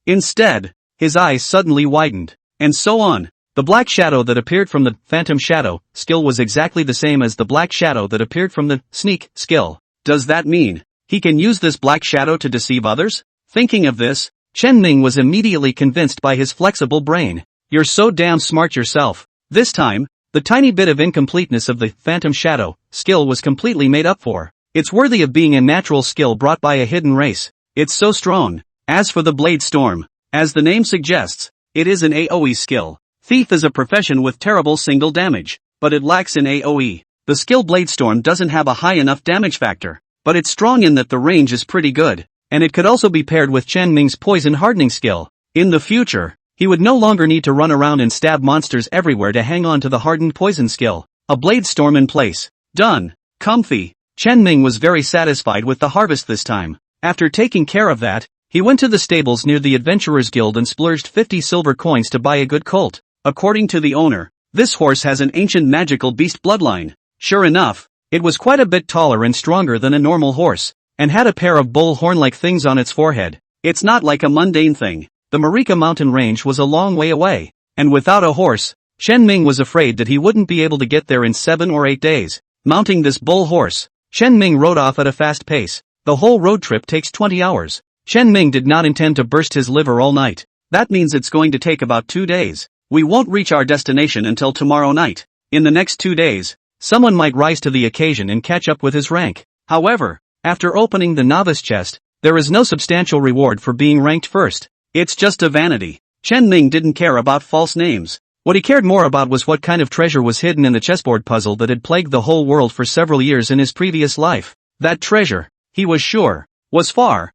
Instead, his eyes suddenly widened. And so on. The black shadow that appeared from the Phantom Shadow skill was exactly the same as the black shadow that appeared from the Sneak skill. Does that mean he can use this black shadow to deceive others? Thinking of this, Chen Ming was immediately convinced by his flexible brain. You're so damn smart yourself. This time, the tiny bit of incompleteness of the Phantom Shadow skill was completely made up for. It's worthy of being a natural skill brought by a hidden race. It's so strong. As for the Blade Storm, as the name suggests, it is an AoE skill. Thief is a profession with terrible single damage, but it lacks in AoE. The skill Blade Storm doesn't have a high enough damage factor, but it's strong in that the range is pretty good, and it could also be paired with Chen Ming's poison hardening skill. In the future, he would no longer need to run around and stab monsters everywhere to hang on to the hardened poison skill. A Blade Storm in place. Done. Comfy. Chen Ming was very satisfied with the harvest this time. After taking care of that, he went to the stables near the Adventurers Guild and splurged 50 silver coins to buy a good colt. According to the owner, this horse has an ancient magical beast bloodline. Sure enough, it was quite a bit taller and stronger than a normal horse, and had a pair of bull horn-like things on its forehead. It's not like a mundane thing. The Marika mountain range was a long way away, and without a horse, Chen Ming was afraid that he wouldn't be able to get there in 7 or 8 days. Mounting this bull horse, Chen Ming rode off at a fast pace. The whole road trip takes 20 hours. Chen Ming did not intend to burst his liver all night. That means it's going to take about 2 days. We won't reach our destination until tomorrow night. In the next 2 days, someone might rise to the occasion and catch up with his rank. However, after opening the novice chest, there is no substantial reward for being ranked first. It's just a vanity. Chen Ming didn't care about false names. What he cared more about was what kind of treasure was hidden in the chessboard puzzle that had plagued the whole world for several years in his previous life. That treasure, he was sure, was far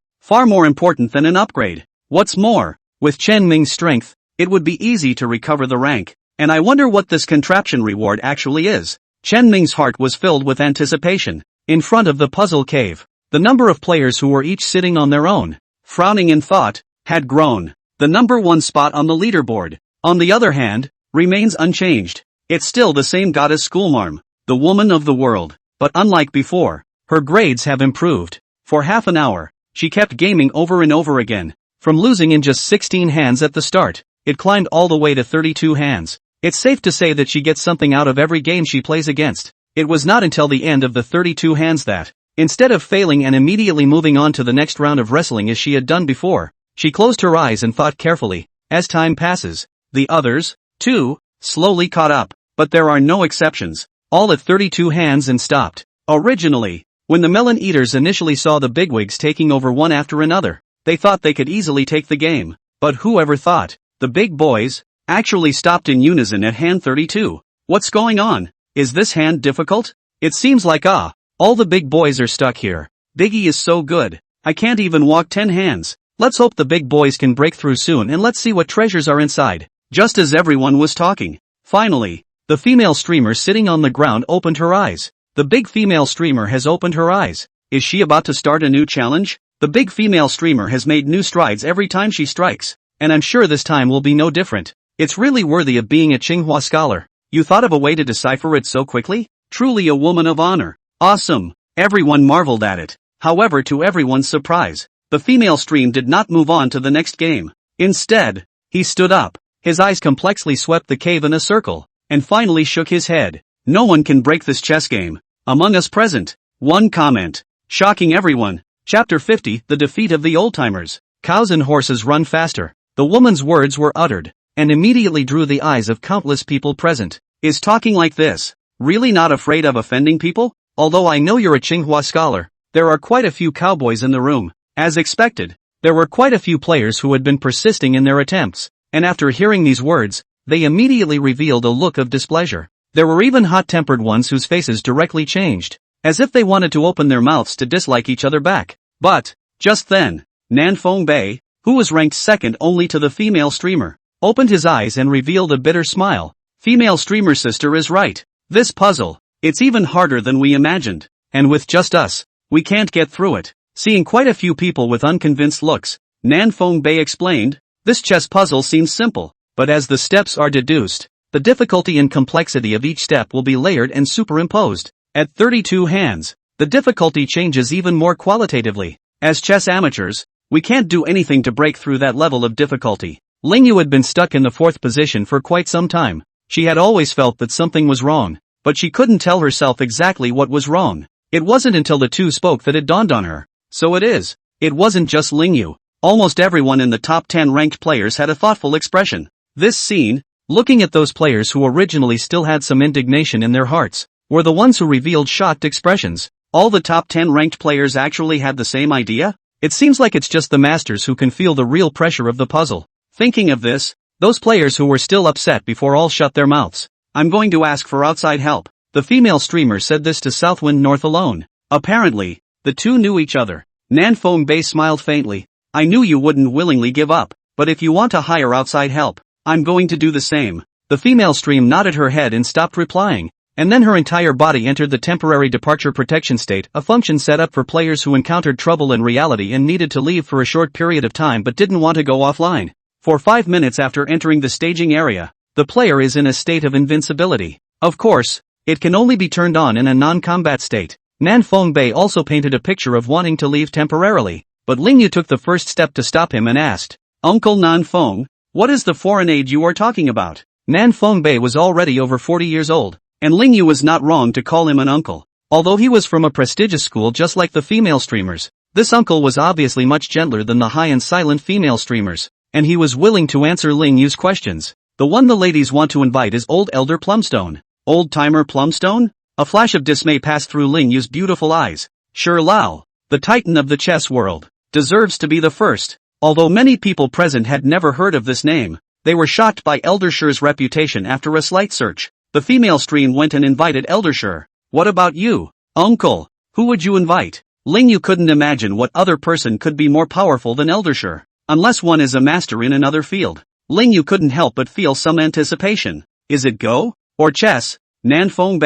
more important than an upgrade. What's more, with Chen Ming's strength, it would be easy to recover the rank. And I wonder what this contraption reward actually is. Chen Ming's heart was filled with anticipation. In front of the puzzle cave, the number of players who were each sitting on their own, frowning in thought, had grown. The number 1 spot on the leaderboard, on the other hand, remains unchanged. It's still the same goddess Schoolmarm, the woman of the world, but unlike before, her grades have improved. For half an hour, she kept gaming over and over again. From losing in just 16 hands at the start, it climbed all the way to 32 hands. It's safe to say that she gets something out of every game she plays against. It was not until the end of the 32 hands that, instead of failing and immediately moving on to the next round of wrestling as she had done before, she closed her eyes and thought carefully. As time passes, the others, too, slowly caught up, but there are no exceptions, all at 32 hands and stopped. Originally, when the melon eaters initially saw the bigwigs taking over one after another, they thought they could easily take the game, but whoever thought, the big boys, actually stopped in unison at hand 32. What's going on? Is this hand difficult? It seems like all the big boys are stuck here. Biggie is so good, I can't even walk 10 hands. Let's hope the big boys can break through soon and let's see what treasures are inside. Just as everyone was talking, finally, the female streamer sitting on the ground opened her eyes. The big female streamer has opened her eyes. Is she about to start a new challenge? The big female streamer has made new strides every time she strikes, and I'm sure this time will be no different. It's really worthy of being a Tsinghua scholar. You thought of a way to decipher it so quickly? Truly a woman of honor. Awesome. Everyone marveled at it. However, to everyone's surprise, the female stream did not move on to the next game. Instead, he stood up. His eyes complexly swept the cave in a circle, and finally shook his head. No one can break this chess game. Among us present, one comment, shocking everyone. Chapter 50, The Defeat of the Oldtimers. Cows and horses run faster. The woman's words were uttered, and immediately drew the eyes of countless people present. Is talking like this really not afraid of offending people? Although I know you're a Tsinghua scholar, there are quite a few cowboys in the room. As expected, there were quite a few players who had been persisting in their attempts, and after hearing these words, they immediately revealed a look of displeasure. There were even hot-tempered ones whose faces directly changed, as if they wanted to open their mouths to dislike each other back. But, just then, Nanfeng Bei, who was ranked second only to the female streamer, opened his eyes and revealed a bitter smile. Female streamer sister is right. This puzzle, it's even harder than we imagined, and with just us, we can't get through it. Seeing quite a few people with unconvinced looks, Nanfeng Bei explained, this chess puzzle seems simple, but as the steps are deduced, the difficulty and complexity of each step will be layered and superimposed. At 32 hands, the difficulty changes even more qualitatively. As chess amateurs, we can't do anything to break through that level of difficulty. Lingyu had been stuck in the 4th position for quite some time. She had always felt that something was wrong, but she couldn't tell herself exactly what was wrong. It wasn't until the two spoke that it dawned on her. So it is. It wasn't just Lingyu. Almost everyone in the top 10 ranked players had a thoughtful expression. This scene, looking at those players who originally still had some indignation in their hearts, were the ones who revealed shocked expressions. All the top 10 ranked players actually had the same idea? It seems like it's just the masters who can feel the real pressure of the puzzle. Thinking of this, those players who were still upset before all shut their mouths. I'm going to ask for outside help. The female streamer said this to Southwind North alone. Apparently, the two knew each other. Nanfeng Bei smiled faintly. I knew you wouldn't willingly give up, but if you want to hire outside help, I'm going to do the same. The female stream nodded her head and stopped replying, and then her entire body entered the temporary departure protection state, a function set up for players who encountered trouble in reality and needed to leave for a short period of time but didn't want to go offline. For 5 minutes after entering the staging area, the player is in a state of invincibility. Of course, it can only be turned on in a non-combat state. Nanfeng Bei also painted a picture of wanting to leave temporarily, but Lingyu took the first step to stop him and asked, Uncle Nanfeng, what is the foreign aid you are talking about? Nanfeng Bei was already over 40 years old, and Lingyu was not wrong to call him an uncle. Although he was from a prestigious school just like the female streamers, this uncle was obviously much gentler than the high and silent female streamers, and he was willing to answer Lingyu's questions. The one the ladies want to invite is Old Elder Plumstone. Old-timer Plumstone? A flash of dismay passed through Lingyu's beautiful eyes. Sure Lao, the titan of the chess world, deserves to be the first. Although many people present had never heard of this name, they were shocked by Elder Shi's reputation. After a slight search, the female stream went and invited Elder Shi. What about you, uncle? Who would you invite? Lingyu couldn't imagine what other person could be more powerful than Elder Shi, unless one is a master in another field. Ling Yu couldn't help but feel some anticipation. Is it Go? Or chess? Nan Feng,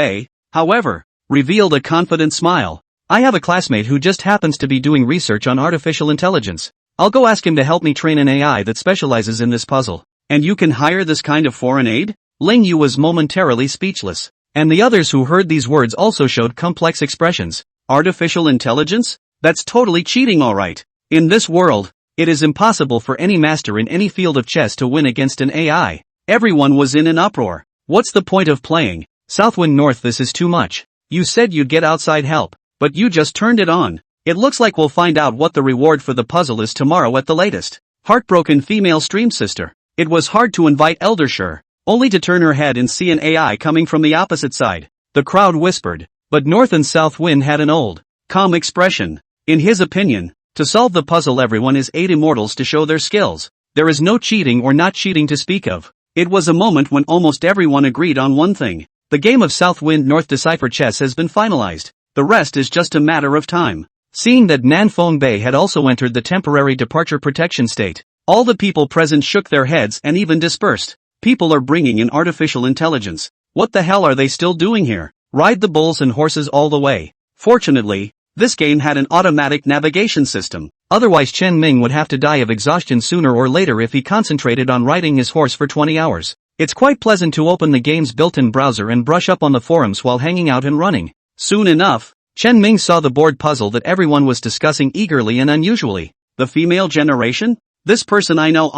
however, revealed a confident smile. I have a classmate who just happens to be doing research on artificial intelligence. I'll go ask him to help me train an AI that specializes in this puzzle. And you can hire this kind of foreign aid? Ling Yu was momentarily speechless. And the others who heard these words also showed complex expressions. Artificial intelligence? That's totally cheating, alright. In this world, it is impossible for any master in any field of chess to win against an AI. Everyone was in an uproar. What's the point of playing? Southwind North, this is too much. You said you'd get outside help, but you just turned it on. It looks like we'll find out what the reward for the puzzle is tomorrow at the latest. Heartbroken female stream sister. It was hard to invite Eldershire, only to turn her head and see an AI coming from the opposite side. The crowd whispered, but North and South Wind had an old, calm expression. In his opinion, to solve the puzzle everyone is 8 immortals to show their skills. There is no cheating or not cheating to speak of. It was a moment when almost everyone agreed on one thing. The game of South Wind North Decipher Chess has been finalized. The rest is just a matter of time. Seeing that Nan Feng had also entered the temporary departure protection state, all the people present shook their heads and even dispersed. People are bringing in artificial intelligence. What the hell are they still doing here? Ride the bulls and horses all the way. Fortunately, this game had an automatic navigation system. Otherwise Chen Ming would have to die of exhaustion sooner or later if he concentrated on riding his horse for 20 hours. It's quite pleasant to open the game's built-in browser and brush up on the forums while hanging out and running. Soon enough, Chen Ming saw the board puzzle that everyone was discussing eagerly and unusually. The female generation? This person I know,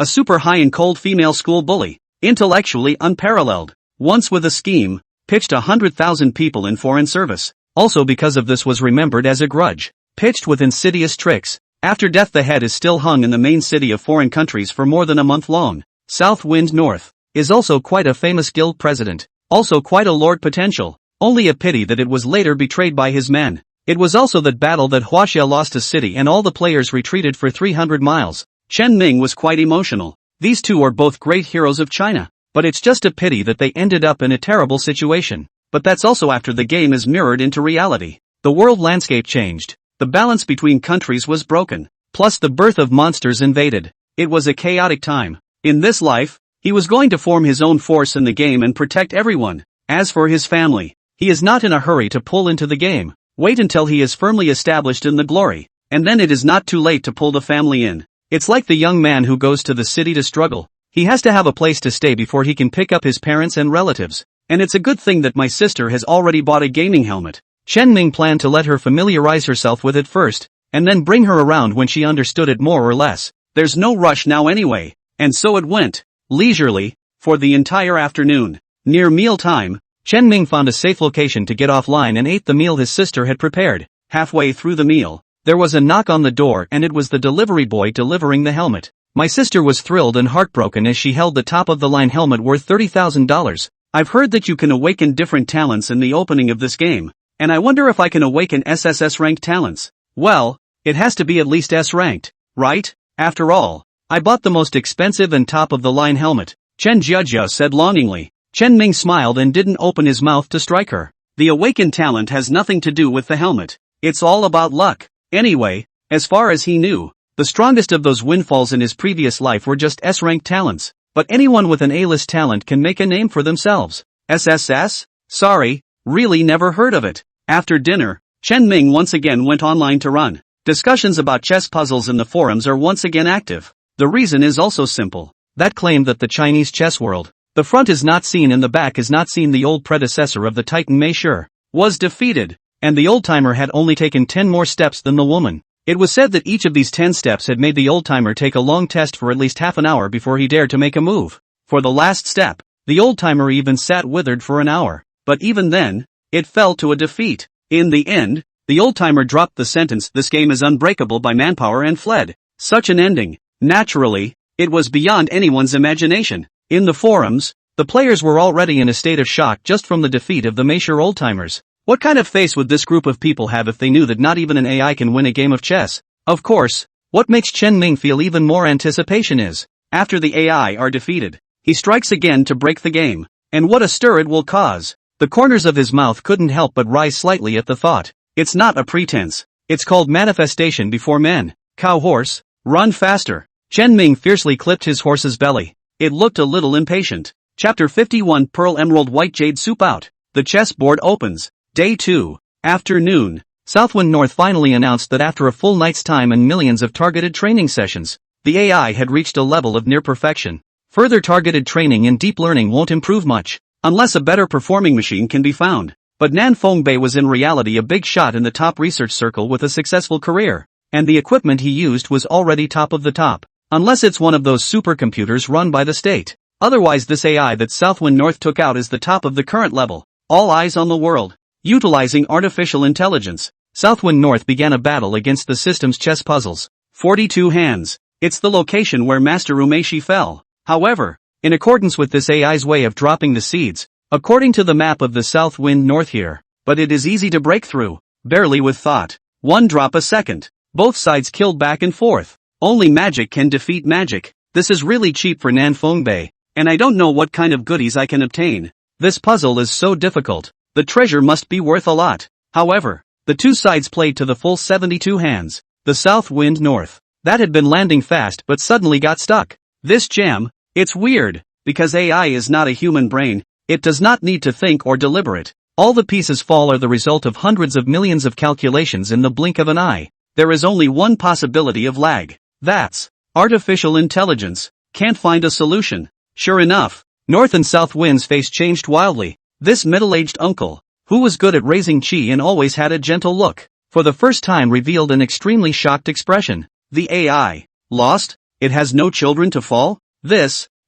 a super high and cold female school bully. Intellectually unparalleled. Once with a scheme, pitched 100,000 people in foreign service. Also because of this was remembered as a grudge. Pitched with insidious tricks. After death the head is still hung in the main city of foreign countries for more than a month long. South Wind North is also quite a famous guild president. Also quite a lord potential. Only a pity that it was later betrayed by his men. It was also that battle that Huaxia lost a city and all the players retreated for 300 miles. Chen Ming was quite emotional. These two are both great heroes of China. But it's just a pity that they ended up in a terrible situation. But that's also after the game is mirrored into reality. The world landscape changed. The balance between countries was broken. Plus the birth of monsters invaded. It was a chaotic time. In this life, he was going to form his own force in the game and protect everyone. As for his family, he is not in a hurry to pull into the game. Wait until he is firmly established in the glory. And then it is not too late to pull the family in. It's like the young man who goes to the city to struggle. He has to have a place to stay before he can pick up his parents and relatives. And it's a good thing that my sister has already bought a gaming helmet. Chen Ming planned to let her familiarize herself with it first, and then bring her around when she understood it more or less. There's no rush now anyway. And so it went. Leisurely, for the entire afternoon. Near meal time, Chen Ming found a safe location to get offline and ate the meal his sister had prepared. Halfway through the meal, there was a knock on the door and it was the delivery boy delivering the helmet. My sister was thrilled and heartbroken as she held the top-of-the-line helmet worth $30,000. I've heard that you can awaken different talents in the opening of this game, and I wonder if I can awaken SSS-ranked talents. Well, it has to be at least S-ranked, right? After all, I bought the most expensive and top-of-the-line helmet, Chen Jiajia said longingly. Chen Ming smiled and didn't open his mouth to strike her. The awakened talent has nothing to do with the helmet. It's all about luck. Anyway, as far as he knew, the strongest of those windfalls in his previous life were just S-ranked talents. But anyone with an A-list talent can make a name for themselves. SSS? Sorry, really never heard of it. After dinner, Chen Ming once again went online to run. Discussions about chess puzzles in the forums are once again active. The reason is also simple. That claim that the Chinese chess world, the front is not seen and the back is not seen, the old predecessor of the Titan Meisher, was defeated, and the old-timer had only taken 10 more steps than the woman. It was said that each of these 10 steps had made the old-timer take a long test for at least half an hour before he dared to make a move. For the last step, the old-timer even sat withered for an hour. But even then, it fell to a defeat. In the end, the old-timer dropped the sentence, "This game is unbreakable" by manpower and fled. Such an ending. Naturally, it was beyond anyone's imagination. In the forums, the players were already in a state of shock just from the defeat of the Meisher old-timers. What kind of face would this group of people have if they knew that not even an AI can win a game of chess? Of course, what makes Chen Ming feel even more anticipation is, after the AI are defeated, he strikes again to break the game. And what a stir it will cause. The corners of his mouth couldn't help but rise slightly at the thought. It's not a pretense. It's called manifestation before men. Cow horse, run faster. Chen Ming fiercely clipped his horse's belly. It looked a little impatient. Chapter 51 Pearl Emerald White Jade Soup Out. The chessboard opens. Day 2. Afternoon. Southwind North finally announced that after a full night's time and millions of targeted training sessions, the AI had reached a level of near perfection. Further targeted training in deep learning won't improve much, unless a better performing machine can be found. But Nan Fongbei was in reality a big shot in the top research circle with a successful career, and the equipment he used was already top of the top. Unless it's one of those supercomputers run by the state. Otherwise this AI that Southwind North took out is the top of the current level. All eyes on the world. Utilizing artificial intelligence, Southwind North began a battle against the system's chess puzzles. 42 hands. It's the location where Master Umeshi fell. However, in accordance with this AI's way of dropping the seeds, according to the map of the Southwind North here, but it is easy to break through, barely with thought. One drop a second. Both sides killed back and forth. Only magic can defeat magic. This is really cheap for Nan Fongbei, and I don't know what kind of goodies I can obtain. This puzzle is so difficult. The treasure must be worth a lot. However, the two sides played to the full 72 hands. The Southwind North, that had been landing fast but suddenly got stuck. This jam, it's weird, because AI is not a human brain. It does not need to think or deliberate. All the pieces fall are the result of hundreds of millions of calculations in the blink of an eye. There is only one possibility of lag. That's artificial intelligence. Can't find a solution. Sure enough, North and South Wind's face changed wildly. This middle-aged uncle, who was good at raising chi and always had a gentle look, for the first time revealed an extremely shocked expression. The AI, lost? It has no children to fall?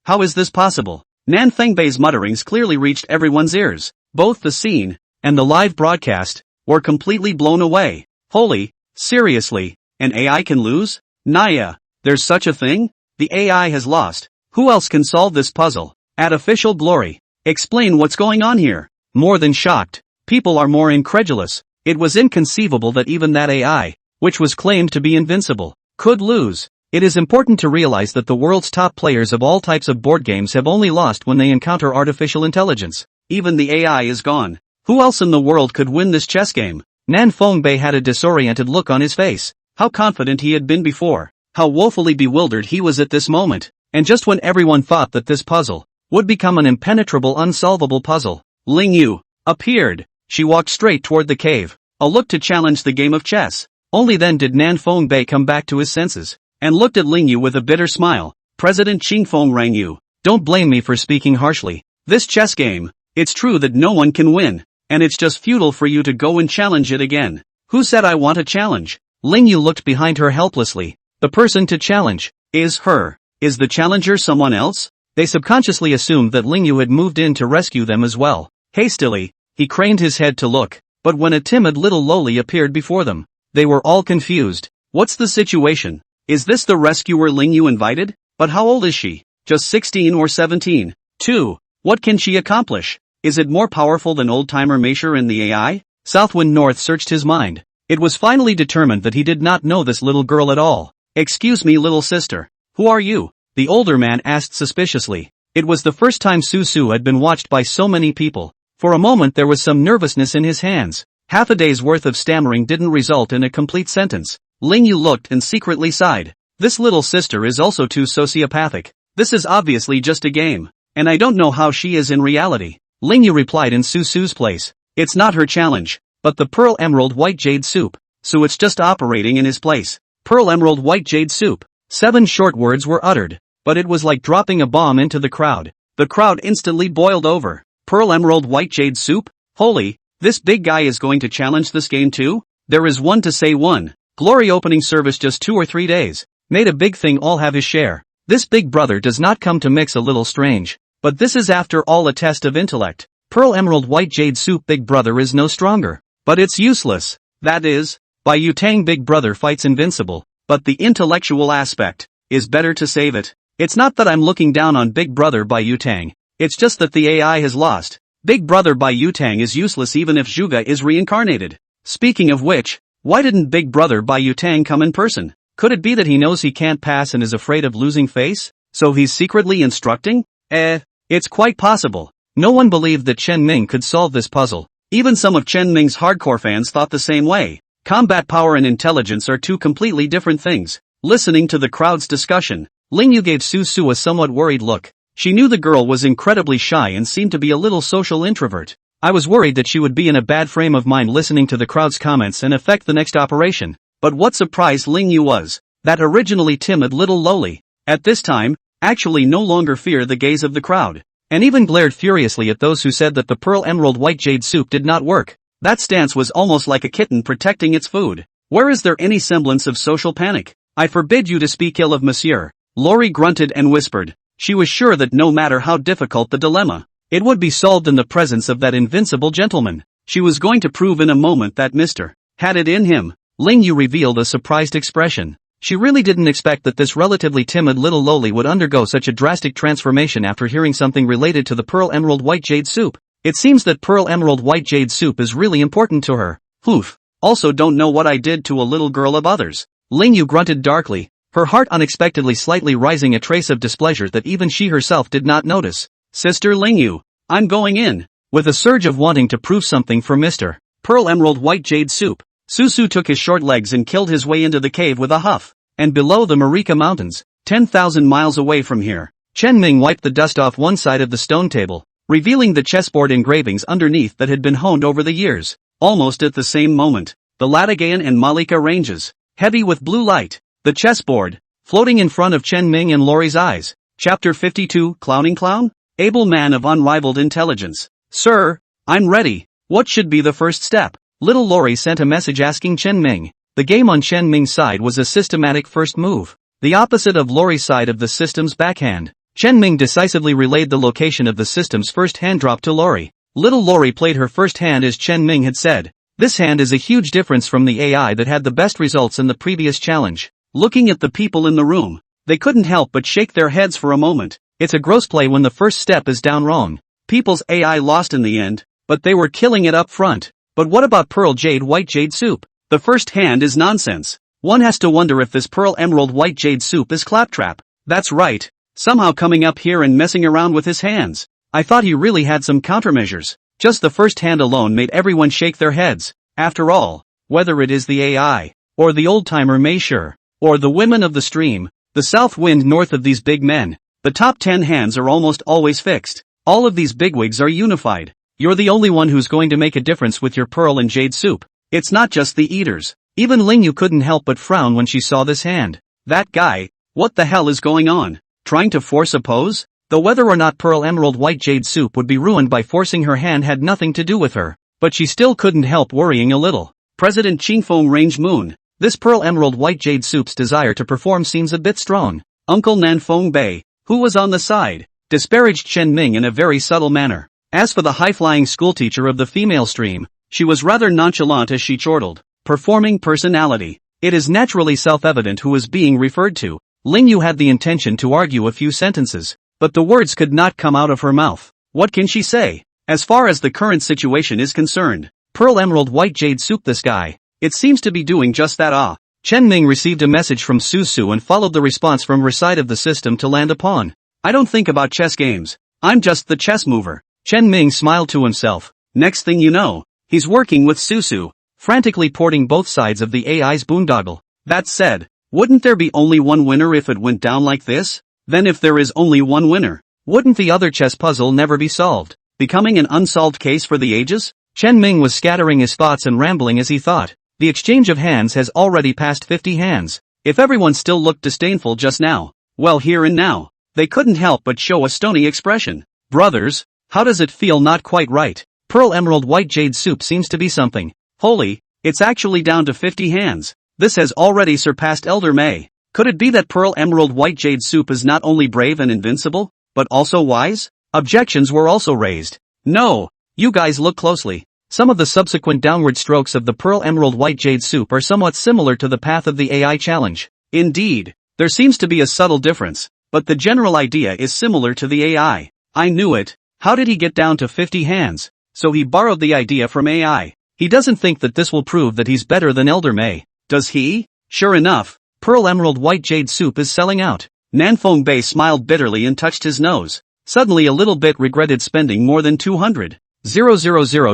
How is this possible? Nan Fongbei's mutterings clearly reached everyone's ears. Both the scene and the live broadcast were completely blown away. Holy, seriously, an AI can lose? Naya, there's such a thing? The AI has lost. Who else can solve this puzzle? At official glory. Explain what's going on here. More than shocked. People are more incredulous. It was inconceivable that even that AI, which was claimed to be invincible, could lose. It is important to realize that the world's top players of all types of board games have only lost when they encounter artificial intelligence. Even the AI is gone. Who else in the world could win this chess game? Nan Fongbei had a disoriented look on his face. How confident he had been before. How woefully bewildered he was at this moment. And just when everyone thought that this puzzle would become an impenetrable unsolvable puzzle, Ling Yu appeared. She walked straight toward the cave. A look to challenge the game of chess. Only then did Nan Fongbei come back to his senses, and looked at Ling Yu with a bitter smile. President Qingfeng rang you. Don't blame me for speaking harshly. This chess game, it's true that no one can win, and it's just futile for you to go and challenge it again. Who said I want a challenge? Ling Yu looked behind her helplessly. The person to challenge is her. Is the challenger someone else? They subconsciously assumed that Ling Yu had moved in to rescue them as well. Hastily, he craned his head to look, but when a timid little loli appeared before them, they were all confused. What's the situation? Is this the rescuer Ling Yu invited? But how old is she? Just 16 or 17? 2. What can she accomplish? Is it more powerful than old-timer Meisher in the AI? Southwind North searched his mind. It was finally determined that he did not know this little girl at all. Excuse me, little sister. Who are you? The older man asked suspiciously. It was the first time Su had been watched by so many people. For a moment there was some nervousness in his hands. Half a day's worth of stammering didn't result in a complete sentence. Ling Yu looked and secretly sighed. This little sister is also too sociopathic. This is obviously just a game, and I don't know how she is in reality. Ling Yu replied in Su's place. It's not her challenge, but the Pearl Emerald White Jade Soup, so it's just operating in his place. Pearl Emerald White Jade Soup. 7 short words were uttered, but it was like dropping a bomb into the crowd. The crowd instantly boiled over. Pearl Emerald White Jade Soup? Holy, this big guy is going to challenge this game too? There is one to say one. Glory opening service just 2 or 3 days. Made a big thing all have his share. This big brother does not come to mix a little strange. But this is after all a test of intellect. Pearl Emerald White Jade Soup big brother is no stronger. But it's useless. That is, by Yutang big brother fights invincible. But the intellectual aspect is better to save it. It's not that I'm looking down on big brother by Yutang. It's just that the AI has lost. Big brother by Yutang is useless even if Zhuge is reincarnated. Speaking of which, why didn't Big Brother by Yutang come in person? Could it be that he knows he can't pass and is afraid of losing face? So he's secretly instructing? It's quite possible. No one believed that Chen Ming could solve this puzzle. Even some of Chen Ming's hardcore fans thought the same way. Combat power and intelligence are two completely different things. Listening to the crowd's discussion, Ling Yu gave Su Su a somewhat worried look. She knew the girl was incredibly shy and seemed to be a little social introvert. I was worried that she would be in a bad frame of mind listening to the crowd's comments and affect the next operation. But what surprised Ling Yu was that originally timid little loli, at this time, actually no longer feared the gaze of the crowd, and even glared furiously at those who said that the pearl emerald white jade soup did not work. That stance was almost like a kitten protecting its food. Where is there any semblance of social panic? I forbid you to speak ill of Monsieur. Lori grunted and whispered. She was sure that no matter how difficult the dilemma, it would be solved in the presence of that invincible gentleman. She was going to prove in a moment that Mr. had it in him. Ling Yu revealed a surprised expression. She really didn't expect that this relatively timid little loli would undergo such a drastic transformation after hearing something related to the pearl emerald white jade soup. It seems that pearl emerald white jade soup is really important to her. Oof. Also don't know what I did to a little girl of others. Ling Yu grunted darkly, her heart unexpectedly slightly rising a trace of displeasure that even she herself did not notice. Sister Ling Yu, I'm going in. With a surge of wanting to prove something for Mr. Pearl Emerald White Jade Soup, Su Su took his short legs and killed his way into the cave with a huff. And below the Marika Mountains, 10,000 miles away from here, Chen Ming wiped the dust off one side of the stone table, revealing the chessboard engravings underneath that had been honed over the years. Almost at the same moment, the Latagayan and Malika ranges, heavy with blue light, the chessboard, floating in front of Chen Ming and Lori's eyes. Chapter 52, Clowning Clown? Able man of unrivaled intelligence. Sir, I'm ready. What should be the first step? Little Lori sent a message asking Chen Ming. The game on Chen Ming's side was a systematic first move, the opposite of Lori's side of the system's backhand. Chen Ming decisively relayed the location of the system's first hand drop to Lori. Little Lori played her first hand as Chen Ming had said. This hand is a huge difference from the AI that had the best results in the previous challenge. Looking at the people in the room, they couldn't help but shake their heads for a moment. It's a gross play when the first step is down wrong. People's AI lost in the end, but they were killing it up front. But what about Pearl Jade White Jade Soup? The first hand is nonsense. One has to wonder if this Pearl Emerald White Jade Soup is claptrap. That's right. Somehow coming up here and messing around with his hands. I thought he really had some countermeasures. Just the first hand alone made everyone shake their heads. After all, whether it is the AI, or the old-timer Meisure, or the women of the stream, the south wind north of these big men, the top 10 hands are almost always fixed. All of these bigwigs are unified. You're the only one who's going to make a difference with your pearl and jade soup. It's not just the eaters. Even Ling Yu couldn't help but frown when she saw this hand. That guy, what the hell is going on? Trying to force a pose? Though whether or not Pearl Emerald White Jade Soup would be ruined by forcing her hand had nothing to do with her. But she still couldn't help worrying a little. President Qingfeng Range Moon. This Pearl Emerald White Jade Soup's desire to perform seems a bit strong. Uncle Nanfeng Bei, who was on the side, disparaged Chen Ming in a very subtle manner. As for the high-flying schoolteacher of the female stream, she was rather nonchalant as she chortled. Performing personality. It is naturally self-evident who is being referred to. Ling Yu had the intention to argue a few sentences, but the words could not come out of her mouth. What can she say? As far as the current situation is concerned, Pearl Emerald White Jade Soup this guy, it seems to be doing just that. Chen Ming received a message from Su Su and followed the response from her side of the system to land upon. I don't think about chess games. I'm just the chess mover. Chen Ming smiled to himself. Next thing you know, he's working with Su Su, frantically porting both sides of the AI's boondoggle. That said, wouldn't there be only one winner if it went down like this? Then if there is only one winner, wouldn't the other chess puzzle never be solved, becoming an unsolved case for the ages? Chen Ming was scattering his thoughts and rambling as he thought. The exchange of hands has already passed 50 hands. If everyone still looked disdainful just now, well, here and now, they couldn't help but show a stony expression. Brothers, how does it feel? Not quite right. Pearl Emerald White Jade Soup seems to be something. Holy, it's actually down to 50 hands. This has already surpassed Elder May. Could it be that Pearl Emerald White Jade Soup is not only brave and invincible, but also wise? Objections were also raised. No, you guys look closely. Some of the subsequent downward strokes of the Pearl Emerald White Jade Soup are somewhat similar to the path of the AI challenge. Indeed, there seems to be a subtle difference, but the general idea is similar to the AI. I knew it. How did he get down to 50 hands? So he borrowed the idea from AI. He doesn't think that this will prove that he's better than Elder May, does he? Sure enough, Pearl Emerald White Jade Soup is selling out. Nanfeng Bei smiled bitterly and touched his nose. Suddenly a little bit regretted spending more than 200,000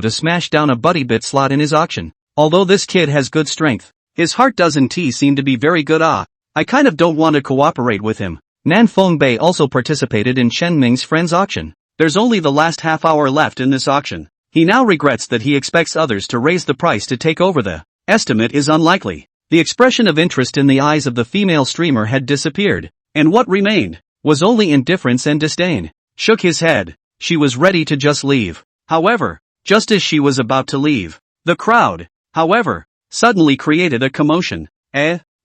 to smash down a buddy bit slot in his auction. Although this kid has good strength, his heart doesn't seem to be very good. I kind of don't want to cooperate with him. Nan Fengbei also participated in Chen Ming's friend's auction. There's only the last half hour left in this auction. He now regrets that he expects others to raise the price to take over. The estimate is unlikely. The expression of interest in the eyes of the female streamer had disappeared, and what remained was only indifference and disdain. Shook his head. She was ready to just leave. However, just as she was about to leave, the crowd, however, suddenly created a commotion.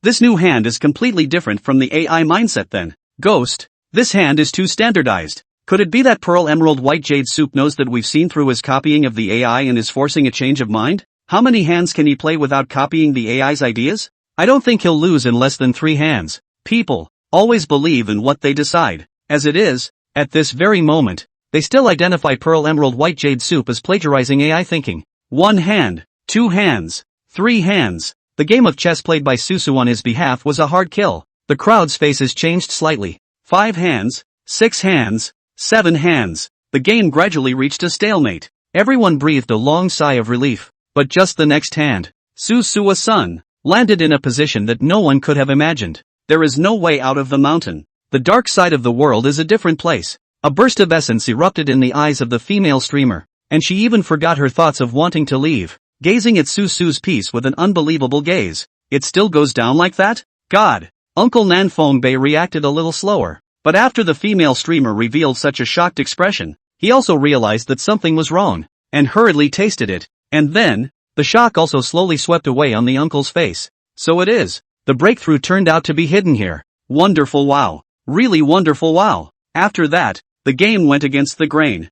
This new hand is completely different from the AI mindset then. Ghost, this hand is too standardized. Could it be that Pearl Emerald White Jade Soup knows that we've seen through his copying of the AI and is forcing a change of mind? How many hands can he play without copying the AI's ideas? I don't think he'll lose in less than 3 hands. People always believe in what they decide. As it is, at this very moment, they still identify Pearl Emerald White Jade Soup as plagiarizing AI thinking. 1 hand, 2 hands, 3 hands. The game of chess played by Susu on his behalf was a hard kill. The crowd's faces changed slightly. 5 hands, 6 hands, 7 hands. The game gradually reached a stalemate. Everyone breathed a long sigh of relief. But just the next hand, Susuwa-sun, landed in a position that no one could have imagined. There is no way out of the mountain. The dark side of the world is a different place. A burst of essence erupted in the eyes of the female streamer, and she even forgot her thoughts of wanting to leave, gazing at Susu's piece with an unbelievable gaze. It still goes down like that? God! Uncle Nan Fengbei reacted a little slower, but after the female streamer revealed such a shocked expression, he also realized that something was wrong, and hurriedly tasted it, and then, the shock also slowly swept away on the uncle's face. So it is. The breakthrough turned out to be hidden here. Wonderful wow. Really wonderful wow. After that, the game went against the grain.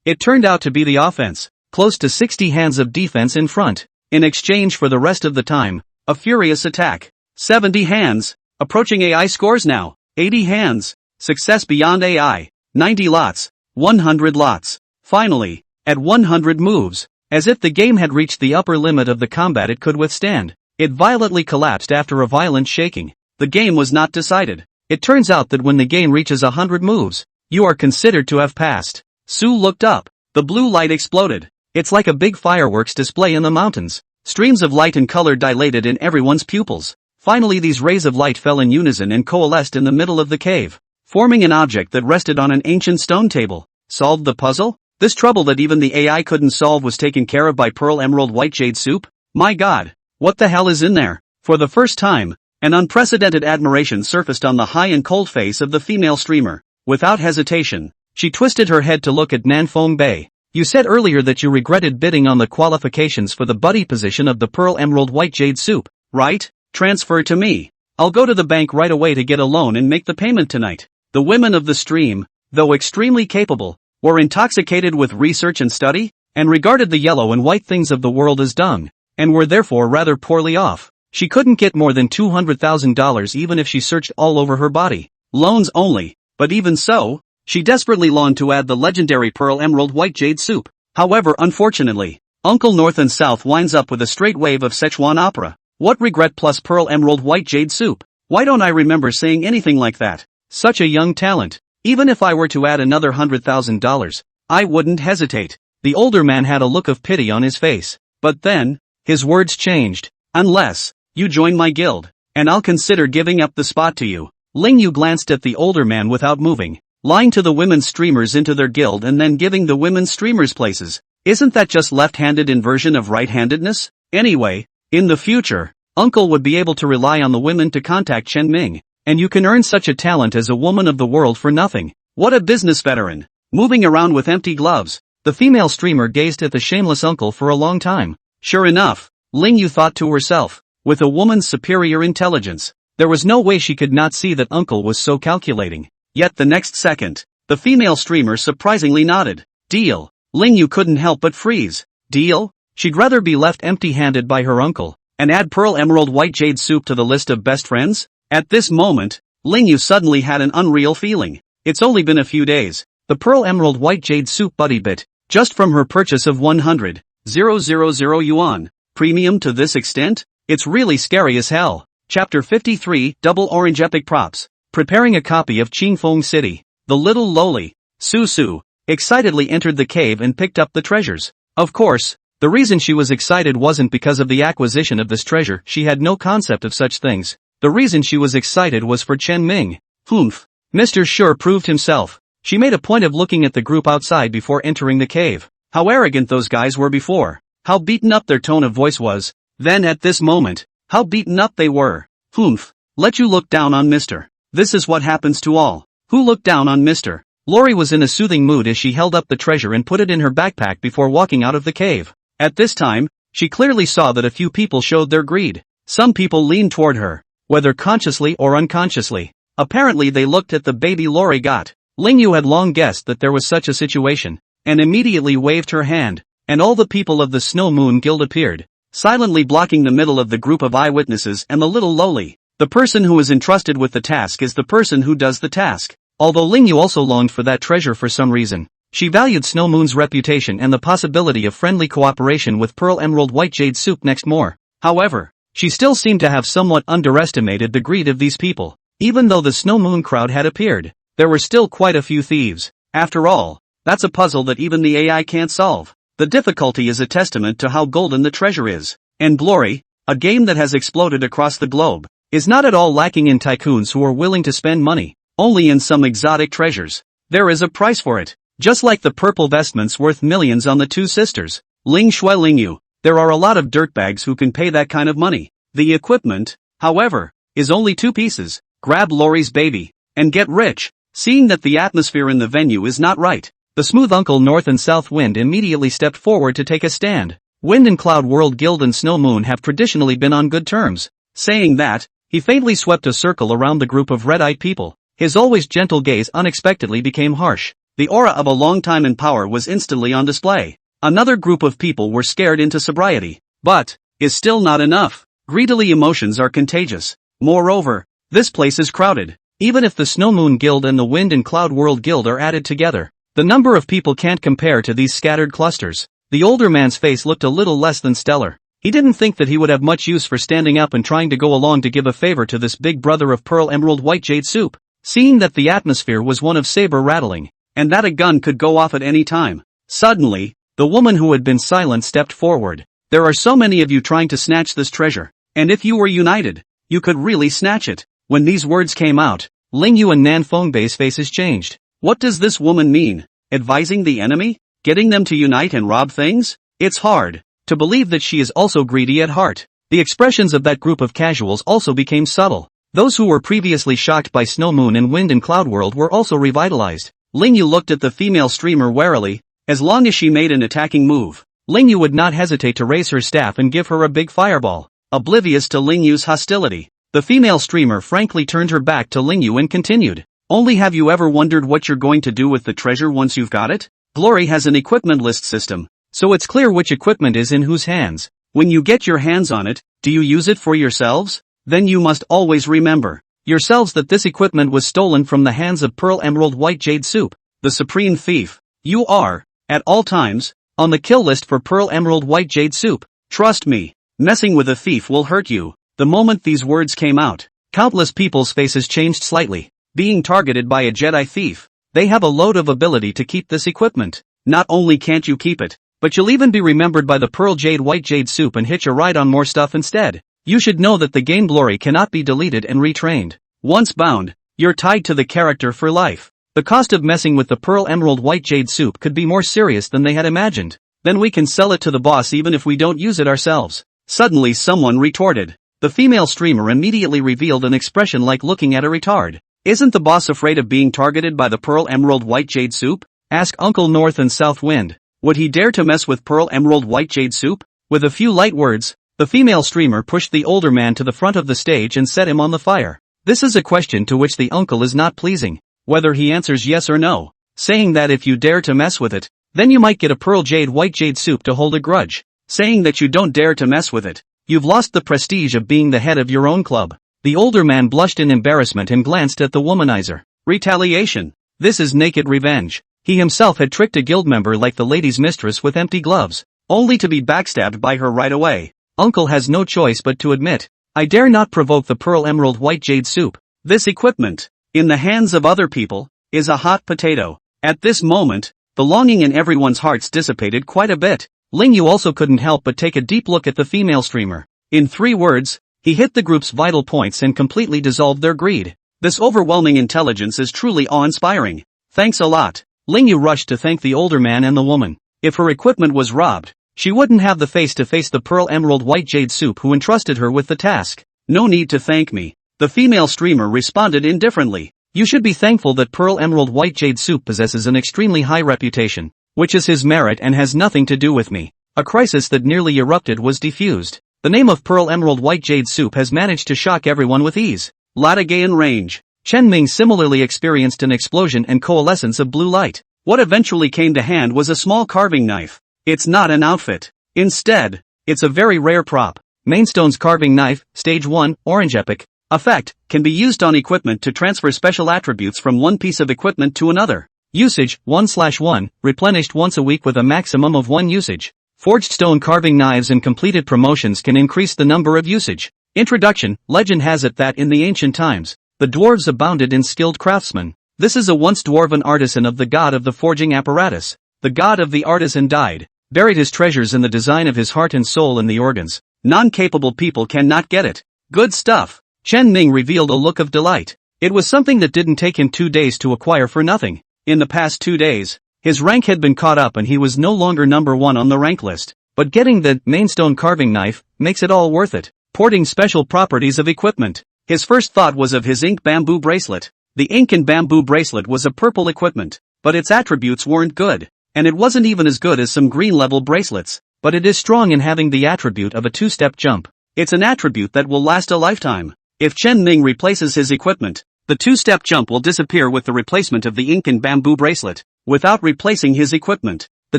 It turned out to be the offense. Close to 60 hands of defense in front. In exchange for the rest of the time, a furious attack. 70 hands. Approaching AI scores now. 80 hands. Success beyond AI. 90 lots. 100 lots. Finally, at 100 moves, as if the game had reached the upper limit of the combat it could withstand, it violently collapsed after a violent shaking. The game was not decided. It turns out that when the game reaches 100 moves, you are considered to have passed. Su looked up. The blue light exploded. It's like a big fireworks display in the mountains. Streams of light and color dilated in everyone's pupils. Finally these rays of light fell in unison and coalesced in the middle of the cave, forming an object that rested on an ancient stone table. Solved the puzzle? This trouble that even the AI couldn't solve was taken care of by Pearl Emerald White Jade Soup? My God! What the hell is in there? For the first time, an unprecedented admiration surfaced on the high and cold face of the female streamer. Without hesitation, she twisted her head to look at Nan Fengbei. You said earlier that you regretted bidding on the qualifications for the buddy position of the Pearl Emerald White Jade Soup, right? Transfer to me. I'll go to the bank right away to get a loan and make the payment tonight. The women of the stream, though extremely capable, were intoxicated with research and study, and regarded the yellow and white things of the world as dung, and were therefore rather poorly off. She couldn't get more than $200,000 even if she searched all over her body. Loans only, but even so, she desperately longed to add the legendary Pearl Emerald White Jade Soup. However, unfortunately, Uncle North and South winds up with a straight wave of Szechuan opera. What regret plus Pearl Emerald White Jade Soup? Why don't I remember saying anything like that? Such a young talent. Even if I were to add another $100,000, I wouldn't hesitate. The older man had a look of pity on his face. But then, his words changed. Unless you join my guild, and I'll consider giving up the spot to you. Ling Yu glanced at the older man without moving. Lying to the women streamers into their guild and then giving the women streamers places. Isn't that just left-handed inversion of right-handedness? Anyway, in the future, Uncle would be able to rely on the women to contact Chen Ming. And you can earn such a talent as a woman of the world for nothing. What a business veteran. Moving around with empty gloves, the female streamer gazed at the shameless uncle for a long time. Sure enough, Ling Yu thought to herself, with a woman's superior intelligence, there was no way she could not see that uncle was so calculating. Yet the next second, the female streamer surprisingly nodded. Deal. Ling Yu couldn't help but freeze. Deal? She'd rather be left empty-handed by her uncle, and add Pearl Emerald White Jade Soup to the list of best friends? At this moment, Ling Yu suddenly had an unreal feeling. It's only been a few days. The Pearl Emerald White Jade Soup buddy bit, just from her purchase of 100,000 yuan. Premium to this extent? It's really scary as hell. Chapter 53, Double Orange Epic Props. Preparing a copy of Qingfeng City. The little lowly Su excitedly entered the cave and picked up the treasures. Of course, the reason she was excited wasn't because of the acquisition of this treasure. She had no concept of such things. The reason she was excited was for Chen Ming. Humph. Mr. Sure proved himself. She made a point of looking at the group outside before entering the cave. How arrogant those guys were before. How beaten up their tone of voice was. Then at this moment, how beaten up they were. Humph. Let you look down on Mr. This is what happens to all who look down on Mr. Lori was in a soothing mood as she held up the treasure and put it in her backpack before walking out of the cave. At this time, she clearly saw that a few people showed their greed. Some people leaned toward her, whether consciously or unconsciously. Apparently they looked at the baby Lori got. Lingyu had long guessed that there was such a situation, and immediately waved her hand, and all the people of the Snow Moon Guild appeared, silently blocking the middle of the group of eyewitnesses and the little lowly. The person who is entrusted with the task is the person who does the task. Although Lingyu also longed for that treasure for some reason, she valued Snow Moon's reputation and the possibility of friendly cooperation with Pearl Emerald White Jade Soup next more. However, she still seemed to have somewhat underestimated the greed of these people. Even though the Snow Moon crowd had appeared, there were still quite a few thieves. After all, that's a puzzle that even the AI can't solve. The difficulty is a testament to how golden the treasure is. And Glory, a game that has exploded across the globe, is not at all lacking in tycoons who are willing to spend money, only in some exotic treasures. There is a price for it. Just like the purple vestments worth millions on the two sisters, Ling Shui Lingyu, there are a lot of dirtbags who can pay that kind of money. The equipment, however, is only 2 pieces. Grab Lori's baby, and get rich. Seeing that the atmosphere in the venue is not right, the smooth Uncle North and South Wind immediately stepped forward to take a stand. Wind and Cloud World Guild and Snow Moon have traditionally been on good terms. Saying that, he faintly swept a circle around the group of red-eyed people. His always gentle gaze unexpectedly became harsh. The aura of a long time in power was instantly on display. Another group of people were scared into sobriety. But, is still not enough. Greedily emotions are contagious. Moreover, this place is crowded. Even if the Snow Moon Guild and the Wind and Cloud World Guild are added together, the number of people can't compare to these scattered clusters. The older man's face looked a little less than stellar. He didn't think that he would have much use for standing up and trying to go along to give a favor to this big brother of Pearl Emerald White Jade Soup. Seeing that the atmosphere was one of saber rattling, and that a gun could go off at any time. Suddenly, the woman who had been silent stepped forward. There are so many of you trying to snatch this treasure, and if you were united, you could really snatch it. When these words came out, Lingyu and Nan Fengbei's faces changed. What does this woman mean? Advising the enemy? Getting them to unite and rob things? It's hard to believe that she is also greedy at heart. The expressions of that group of casuals also became subtle. Those who were previously shocked by Snow Moon and Wind and Cloud World were also revitalized. Lingyu looked at the female streamer warily. As long as she made an attacking move, Lingyu would not hesitate to raise her staff and give her a big fireball. Oblivious to Lingyu's hostility, the female streamer frankly turned her back to Lingyu and continued. Only have you ever wondered what you're going to do with the treasure once you've got it? Glory has an equipment list system, so it's clear which equipment is in whose hands. When you get your hands on it, do you use it for yourselves? Then you must always remember yourselves that this equipment was stolen from the hands of Pearl Emerald White Jade Soup, the supreme thief. You are, at all times, on the kill list for Pearl Emerald White Jade Soup. Trust me, messing with a thief will hurt you. The moment these words came out, countless people's faces changed slightly. Being targeted by a Jedi thief, they have a load of ability to keep this equipment. Not only can't you keep it, but you'll even be remembered by the Pearl Jade White Jade Soup and hitch a ride on more stuff instead. You should know that the game Glory cannot be deleted and retrained. Once bound, you're tied to the character for life. The cost of messing with the Pearl Emerald White Jade Soup could be more serious than they had imagined. Then we can sell it to the boss even if we don't use it ourselves. Suddenly someone retorted. The female streamer immediately revealed an expression like looking at a retard. Isn't the boss afraid of being targeted by the Pearl Emerald White Jade Soup? Ask Uncle North and South Wind. Would he dare to mess with Pearl Emerald White Jade Soup? With a few light words, the female streamer pushed the older man to the front of the stage and set him on the fire. This is a question to which the uncle is not pleasing, whether he answers yes or no, saying that if you dare to mess with it, then you might get a Pearl Jade White Jade Soup to hold a grudge, saying that you don't dare to mess with it. You've lost the prestige of being the head of your own club. The older man blushed in embarrassment and glanced at the womanizer. Retaliation. This is naked revenge. He himself had tricked a guild member like the lady's mistress with empty gloves, only to be backstabbed by her right away. Uncle has no choice but to admit, I dare not provoke the Pearl Emerald White Jade Soup. This equipment, in the hands of other people, is a hot potato. At this moment, the longing in everyone's hearts dissipated quite a bit. Lingyu also couldn't help but take a deep look at the female streamer. In 3 words, he hit the group's vital points and completely dissolved their greed. This overwhelming intelligence is truly awe-inspiring. Thanks a lot. Lingyu rushed to thank the older man and the woman. If her equipment was robbed, she wouldn't have the face to face the Pearl Emerald White Jade Soup who entrusted her with the task. No need to thank me. The female streamer responded indifferently. You should be thankful that Pearl Emerald White Jade Soup possesses an extremely high reputation, which is his merit and has nothing to do with me. A crisis that nearly erupted was defused. The name of Pearl Emerald White Jade Soup has managed to shock everyone with ease. Latagayan range. Chen Ming similarly experienced an explosion and coalescence of blue light. What eventually came to hand was a small carving knife. It's not an outfit. Instead, it's a very rare prop. Mainstone's carving knife, stage 1, orange epic. Effect, can be used on equipment to transfer special attributes from one piece of equipment to another. Usage, 1/1, replenished once a week with a maximum of 1 usage. Forged stone carving knives and completed promotions can increase the number of usage. Introduction, legend has it that in the ancient times, the dwarves abounded in skilled craftsmen. This is a once dwarven artisan of the god of the forging apparatus. The god of the artisan died, buried his treasures in the design of his heart and soul in the organs. Non-capable people cannot get it. Good stuff. Chen Ming revealed a look of delight. It was something that didn't take him 2 days to acquire for nothing. In the past 2 days, his rank had been caught up and he was no longer number 1 on the rank list. But getting the mainstone carving knife makes it all worth it. Porting special properties of equipment. His first thought was of his ink bamboo bracelet. The ink and bamboo bracelet was a purple equipment, but its attributes weren't good. And it wasn't even as good as some green level bracelets, but it is strong in having the attribute of a 2-step jump. It's an attribute that will last a lifetime. If Chen Ming replaces his equipment, the 2-step jump will disappear with the replacement of the ink and bamboo bracelet. Without replacing his equipment, the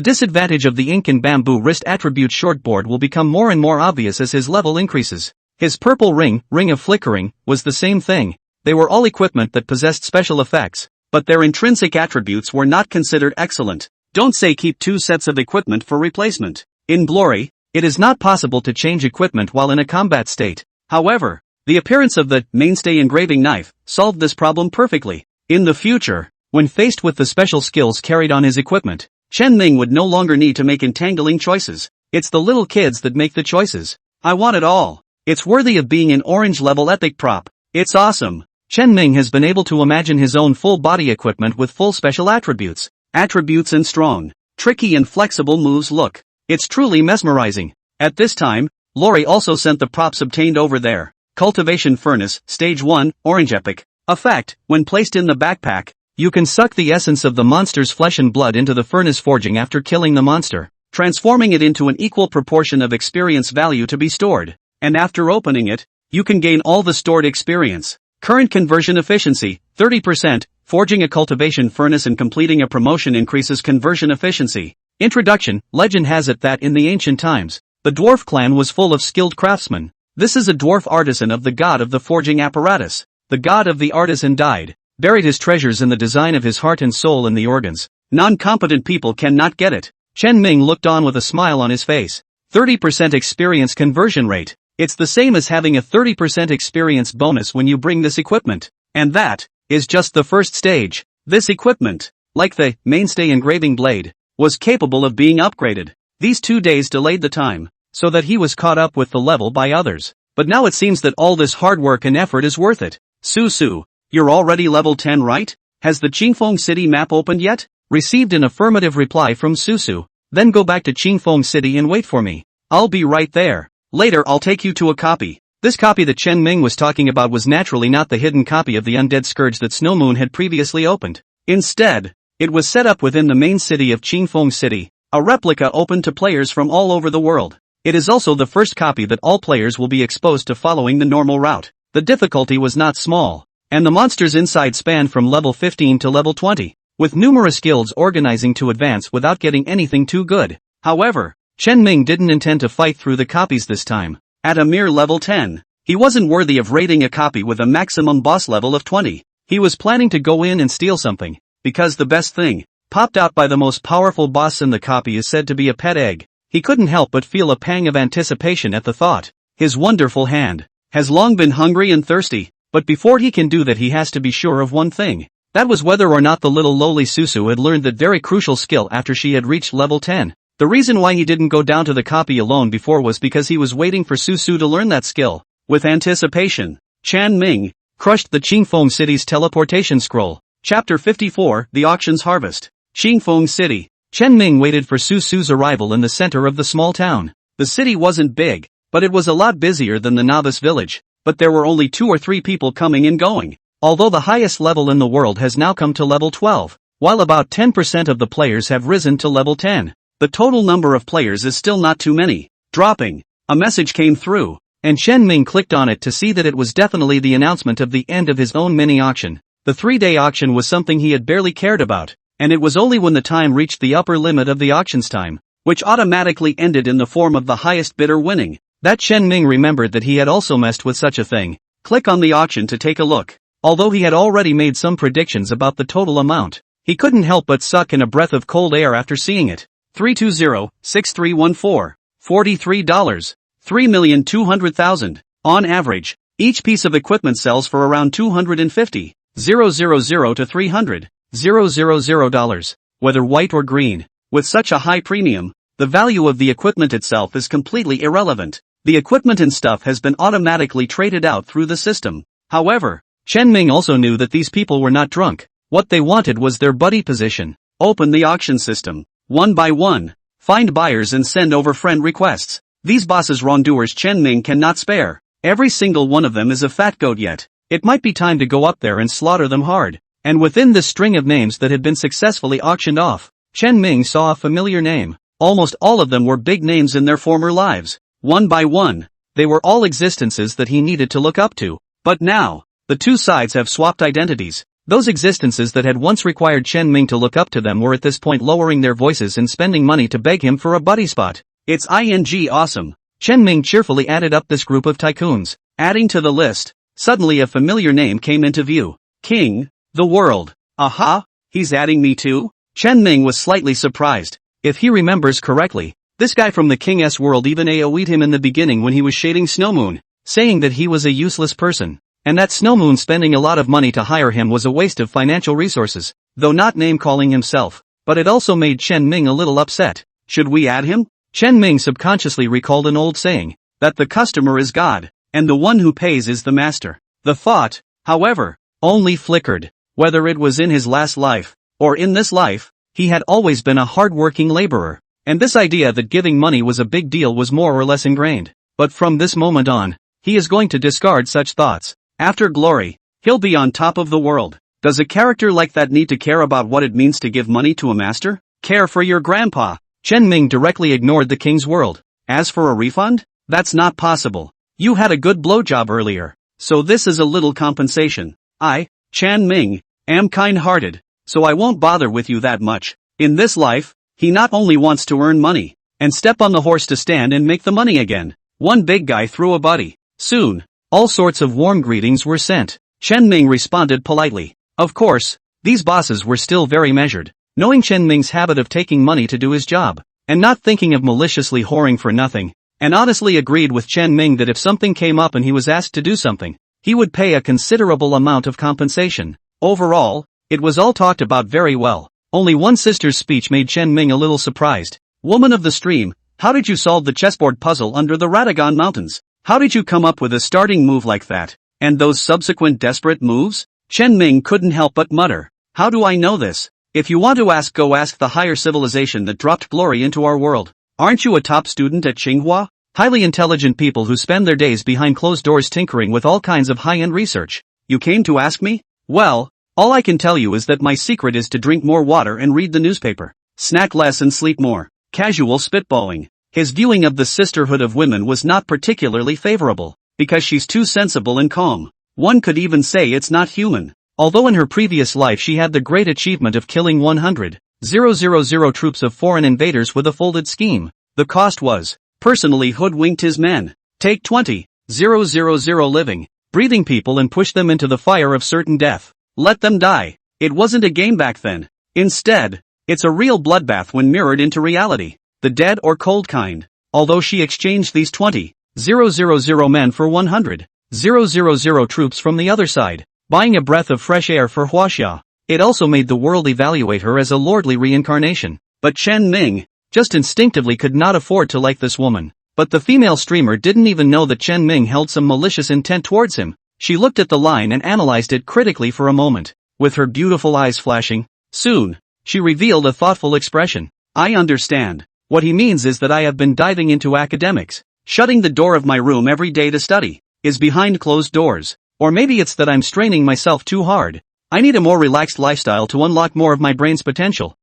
disadvantage of the ink and bamboo wrist attribute shortboard will become more and more obvious as his level increases. His purple ring of flickering, was the same thing. They were all equipment that possessed special effects, but their intrinsic attributes were not considered excellent. Don't say keep 2 sets of equipment for replacement. In Glory, it is not possible to change equipment while in a combat state. However, the appearance of the mainstay engraving knife solved this problem perfectly. In the future, when faced with the special skills carried on his equipment, Chen Ming would no longer need to make entangling choices. It's the little kids that make the choices. I want it all. It's worthy of being an orange level epic prop. It's awesome. Chen Ming has been able to imagine his own full body equipment with full special attributes. Attributes and strong, tricky and flexible moves look. It's truly mesmerizing. At this time, Lori also sent the props obtained over there. Cultivation Furnace, Stage 1, Orange Epic. Effect, when placed in the backpack, you can suck the essence of the monster's flesh and blood into the furnace forging after killing the monster, transforming it into an equal proportion of experience value to be stored. And after opening it, you can gain all the stored experience. Current conversion efficiency, 30%. Forging a cultivation furnace and completing a promotion increases conversion efficiency. Introduction, legend has it that in the ancient times, the dwarf clan was full of skilled craftsmen. This is a dwarf artisan of the god of the forging apparatus. The god of the artisan died, buried his treasures in the design of his heart and soul in the organs. Non-competent people cannot get it. Chen Ming looked on with a smile on his face. 30% experience conversion rate. It's the same as having a 30% experience bonus when you bring this equipment. And that is just the first stage. This equipment, like the mainstay engraving blade, was capable of being upgraded. These 2 days delayed the time, so that he was caught up with the level by others. But now it seems that all this hard work and effort is worth it. Su, you're already level 10, right? Has the Qingfeng City map opened yet? Received an affirmative reply from Su. Then go back to Qingfeng City and wait for me. I'll be right there. Later I'll take you to a copy. This copy that Chen Ming was talking about was naturally not the hidden copy of the Undead Scourge that Snow Moon had previously opened. Instead, it was set up within the main city of Qingfeng City, a replica open to players from all over the world. It is also the first copy that all players will be exposed to following the normal route. The difficulty was not small, and the monsters inside spanned from level 15 to level 20, with numerous guilds organizing to advance without getting anything too good. However, Chen Ming didn't intend to fight through the copies this time. At a mere level 10, he wasn't worthy of raiding a copy with a maximum boss level of 20. He was planning to go in and steal something, because the best thing popped out by the most powerful boss in the copy is said to be a pet egg. He couldn't help but feel a pang of anticipation at the thought. His wonderful hand has long been hungry and thirsty, but before he can do that he has to be sure of one thing. That was whether or not the little lowly Susu had learned that very crucial skill after she had reached level 10. The reason why he didn't go down to the copy alone before was because he was waiting for Susu to learn that skill. With anticipation, Chen Ming crushed the Qingfeng city's teleportation scroll. Chapter 54, The Auction's Harvest. Qingfeng City. Chen Ming waited for Su Su's arrival in the center of the small town. The city wasn't big, but it was a lot busier than the novice village, but there were only 2 or 3 people coming and going. Although the highest level in the world has now come to level 12, while about 10% of the players have risen to level 10, the total number of players is still not too many. Dropping. A message came through, and Chen Ming clicked on it to see that it was definitely the announcement of the end of his own mini-auction. The 3-day auction was something he had barely cared about, and it was only when the time reached the upper limit of the auction's time, which automatically ended in the form of the highest bidder winning, that Chen Ming remembered that he had also messed with such a thing. Click on the auction to take a look. Although he had already made some predictions about the total amount, he couldn't help but suck in a breath of cold air after seeing it. 320-6314. $43. 3,200,000. On average, each piece of equipment sells for around $250,000 to $300,000, whether white or green. With such a high premium, the value of the equipment itself is completely irrelevant. The equipment and stuff has been automatically traded out through the system. However, Chen Ming also knew that these people were not drunk. What they wanted was their buddy position. Open the auction system. One by one. Find buyers and send over friend requests. These bosses wrongdoers Chen Ming cannot spare. Every single one of them is a fat goat yet. It might be time to go up there and slaughter them hard. And within this string of names that had been successfully auctioned off, Chen Ming saw a familiar name. Almost all of them were big names in their former lives. One by one, they were all existences that he needed to look up to. But now, the two sides have swapped identities. Those existences that had once required Chen Ming to look up to them were at this point lowering their voices and spending money to beg him for a buddy spot. It's awesome. Chen Ming cheerfully added up this group of tycoons. Adding to the list, suddenly a familiar name came into view. King, the world. Aha, he's adding me too? Chen Ming was slightly surprised. If he remembers correctly, this guy from the King's world even AoE'd him in the beginning when he was shading Snowmoon, saying that he was a useless person, and that Snowmoon spending a lot of money to hire him was a waste of financial resources, though not name-calling himself. But it also made Chen Ming a little upset. Should we add him? Chen Ming subconsciously recalled an old saying, that the customer is God, and the one who pays is the master. The thought, however, only flickered. Whether it was in his last life, or in this life, he had always been a hard-working laborer, and this idea that giving money was a big deal was more or less ingrained. But from this moment on, he is going to discard such thoughts. After glory, he'll be on top of the world. Does a character like that need to care about what it means to give money to a master? Care for your grandpa. Chen Ming directly ignored the king's world. As for a refund? That's not possible. You had a good blowjob earlier, so this is a little compensation. I, Chen Ming, am kind-hearted, so I won't bother with you that much. In this life, he not only wants to earn money, and step on the horse to stand and make the money again. One big guy threw a buddy. Soon, all sorts of warm greetings were sent. Chen Ming responded politely. Of course, these bosses were still very measured, knowing Chen Ming's habit of taking money to do his job, and not thinking of maliciously whoring for nothing, and honestly agreed with Chen Ming that if something came up and he was asked to do something, he would pay a considerable amount of compensation. Overall, it was all talked about very well. Only one sister's speech made Chen Ming a little surprised. Woman of the stream, how did you solve the chessboard puzzle under the Radagon Mountains? How did you come up with a starting move like that? And those subsequent desperate moves? Chen Ming couldn't help but mutter. How do I know this? If you want to ask, go ask the higher civilization that dropped glory into our world. Aren't you a top student at Manhwa? Highly intelligent people who spend their days behind closed doors tinkering with all kinds of high-end research. You came to ask me? Well, all I can tell you is that my secret is to drink more water and read the newspaper. Snack less and sleep more. Casual spitballing. His viewing of the sisterhood of women was not particularly favorable, because she's too sensible and calm. One could even say it's not human. Although in her previous life she had the great achievement of killing 100,000 troops of foreign invaders with a folded scheme, the cost was, personally hoodwinked his men. Take 20,000 living, breathing people and push them into the fire of certain death. Let them die. It wasn't a game back then. Instead, it's a real bloodbath when mirrored into reality. The dead or cold kind. Although she exchanged these 20,000 men for 100,000 troops from the other side, buying a breath of fresh air for Huaxia, it also made the world evaluate her as a lordly reincarnation. But Chen Ming, just instinctively could not afford to like this woman. But the female streamer didn't even know that Chen Ming held some malicious intent towards him. She looked at the line and analyzed it critically for a moment, with her beautiful eyes flashing. Soon, she revealed a thoughtful expression. I understand. What he means is that I have been diving into academics, shutting the door of my room every day to study, is behind closed doors. Or maybe it's that I'm straining myself too hard. I need a more relaxed lifestyle to unlock more of my brain's potential.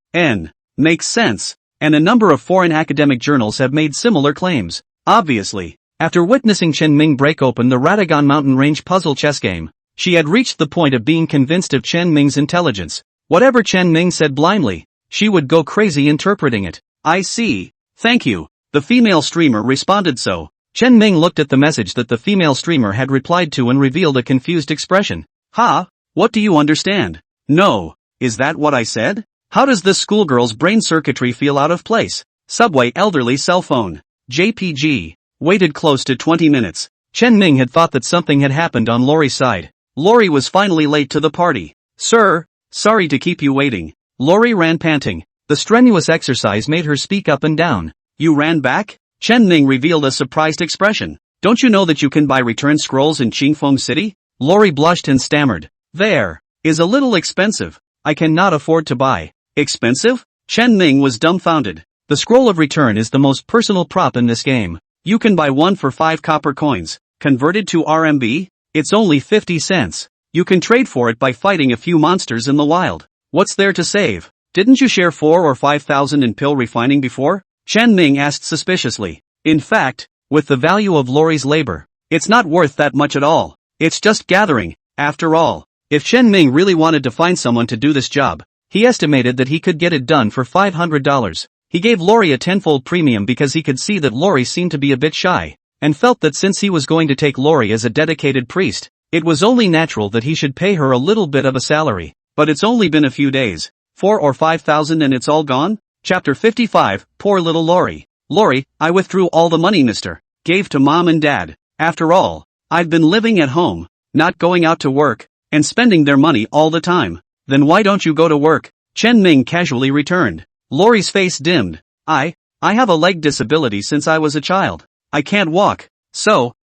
Makes sense. And a number of foreign academic journals have made similar claims. Obviously, after witnessing Chen Ming break open the Ratagon Mountain Range puzzle chess game, she had reached the point of being convinced of Chen Ming's intelligence. Whatever Chen Ming said blindly, she would go crazy interpreting it. I see. Thank you. The female streamer responded so. Chen Ming looked at the message that the female streamer had replied to and revealed a confused expression. Ha? What do you understand? No. Is that what I said? How does this schoolgirl's brain circuitry feel out of place? Subway elderly cell phone. JPG. Waited close to 20 minutes. Chen Ming had thought that something had happened on Lori's side. Lori was finally late to the party. Sir, sorry to keep you waiting. Lori ran panting. The strenuous exercise made her speak up and down. You ran back? Chen Ming revealed a surprised expression. Don't you know that you can buy return scrolls in Qingfeng City? Lori blushed and stammered. There. Is a little expensive. I cannot afford to buy. Expensive? Chen Ming was dumbfounded. The scroll of return is the most personal prop in this game. You can buy one for 5 copper coins. Converted to RMB? It's only 50 cents. You can trade for it by fighting a few monsters in the wild. What's there to save? Didn't you share 4 or 5,000 in pill refining before? Chen Ming asked suspiciously. In fact, with the value of Lori's labor, it's not worth that much at all. It's just gathering, after all. If Chen Ming really wanted to find someone to do this job, he estimated that he could get it done for $500. He gave Lori a tenfold premium because he could see that Lori seemed to be a bit shy, and felt that since he was going to take Lori as a dedicated priest, it was only natural that he should pay her a little bit of a salary. But it's only been a few days. 4 or 5,000 and it's all gone? Chapter 55, Poor Little Lori. Lori, I withdrew all the money Mr. Gave to Mom and Dad. After all, I've been living at home, not going out to work, and spending their money all the time. Then why don't you go to work? Chen Ming casually returned. Lori's face dimmed. I have a leg disability since I was a child. I can't walk.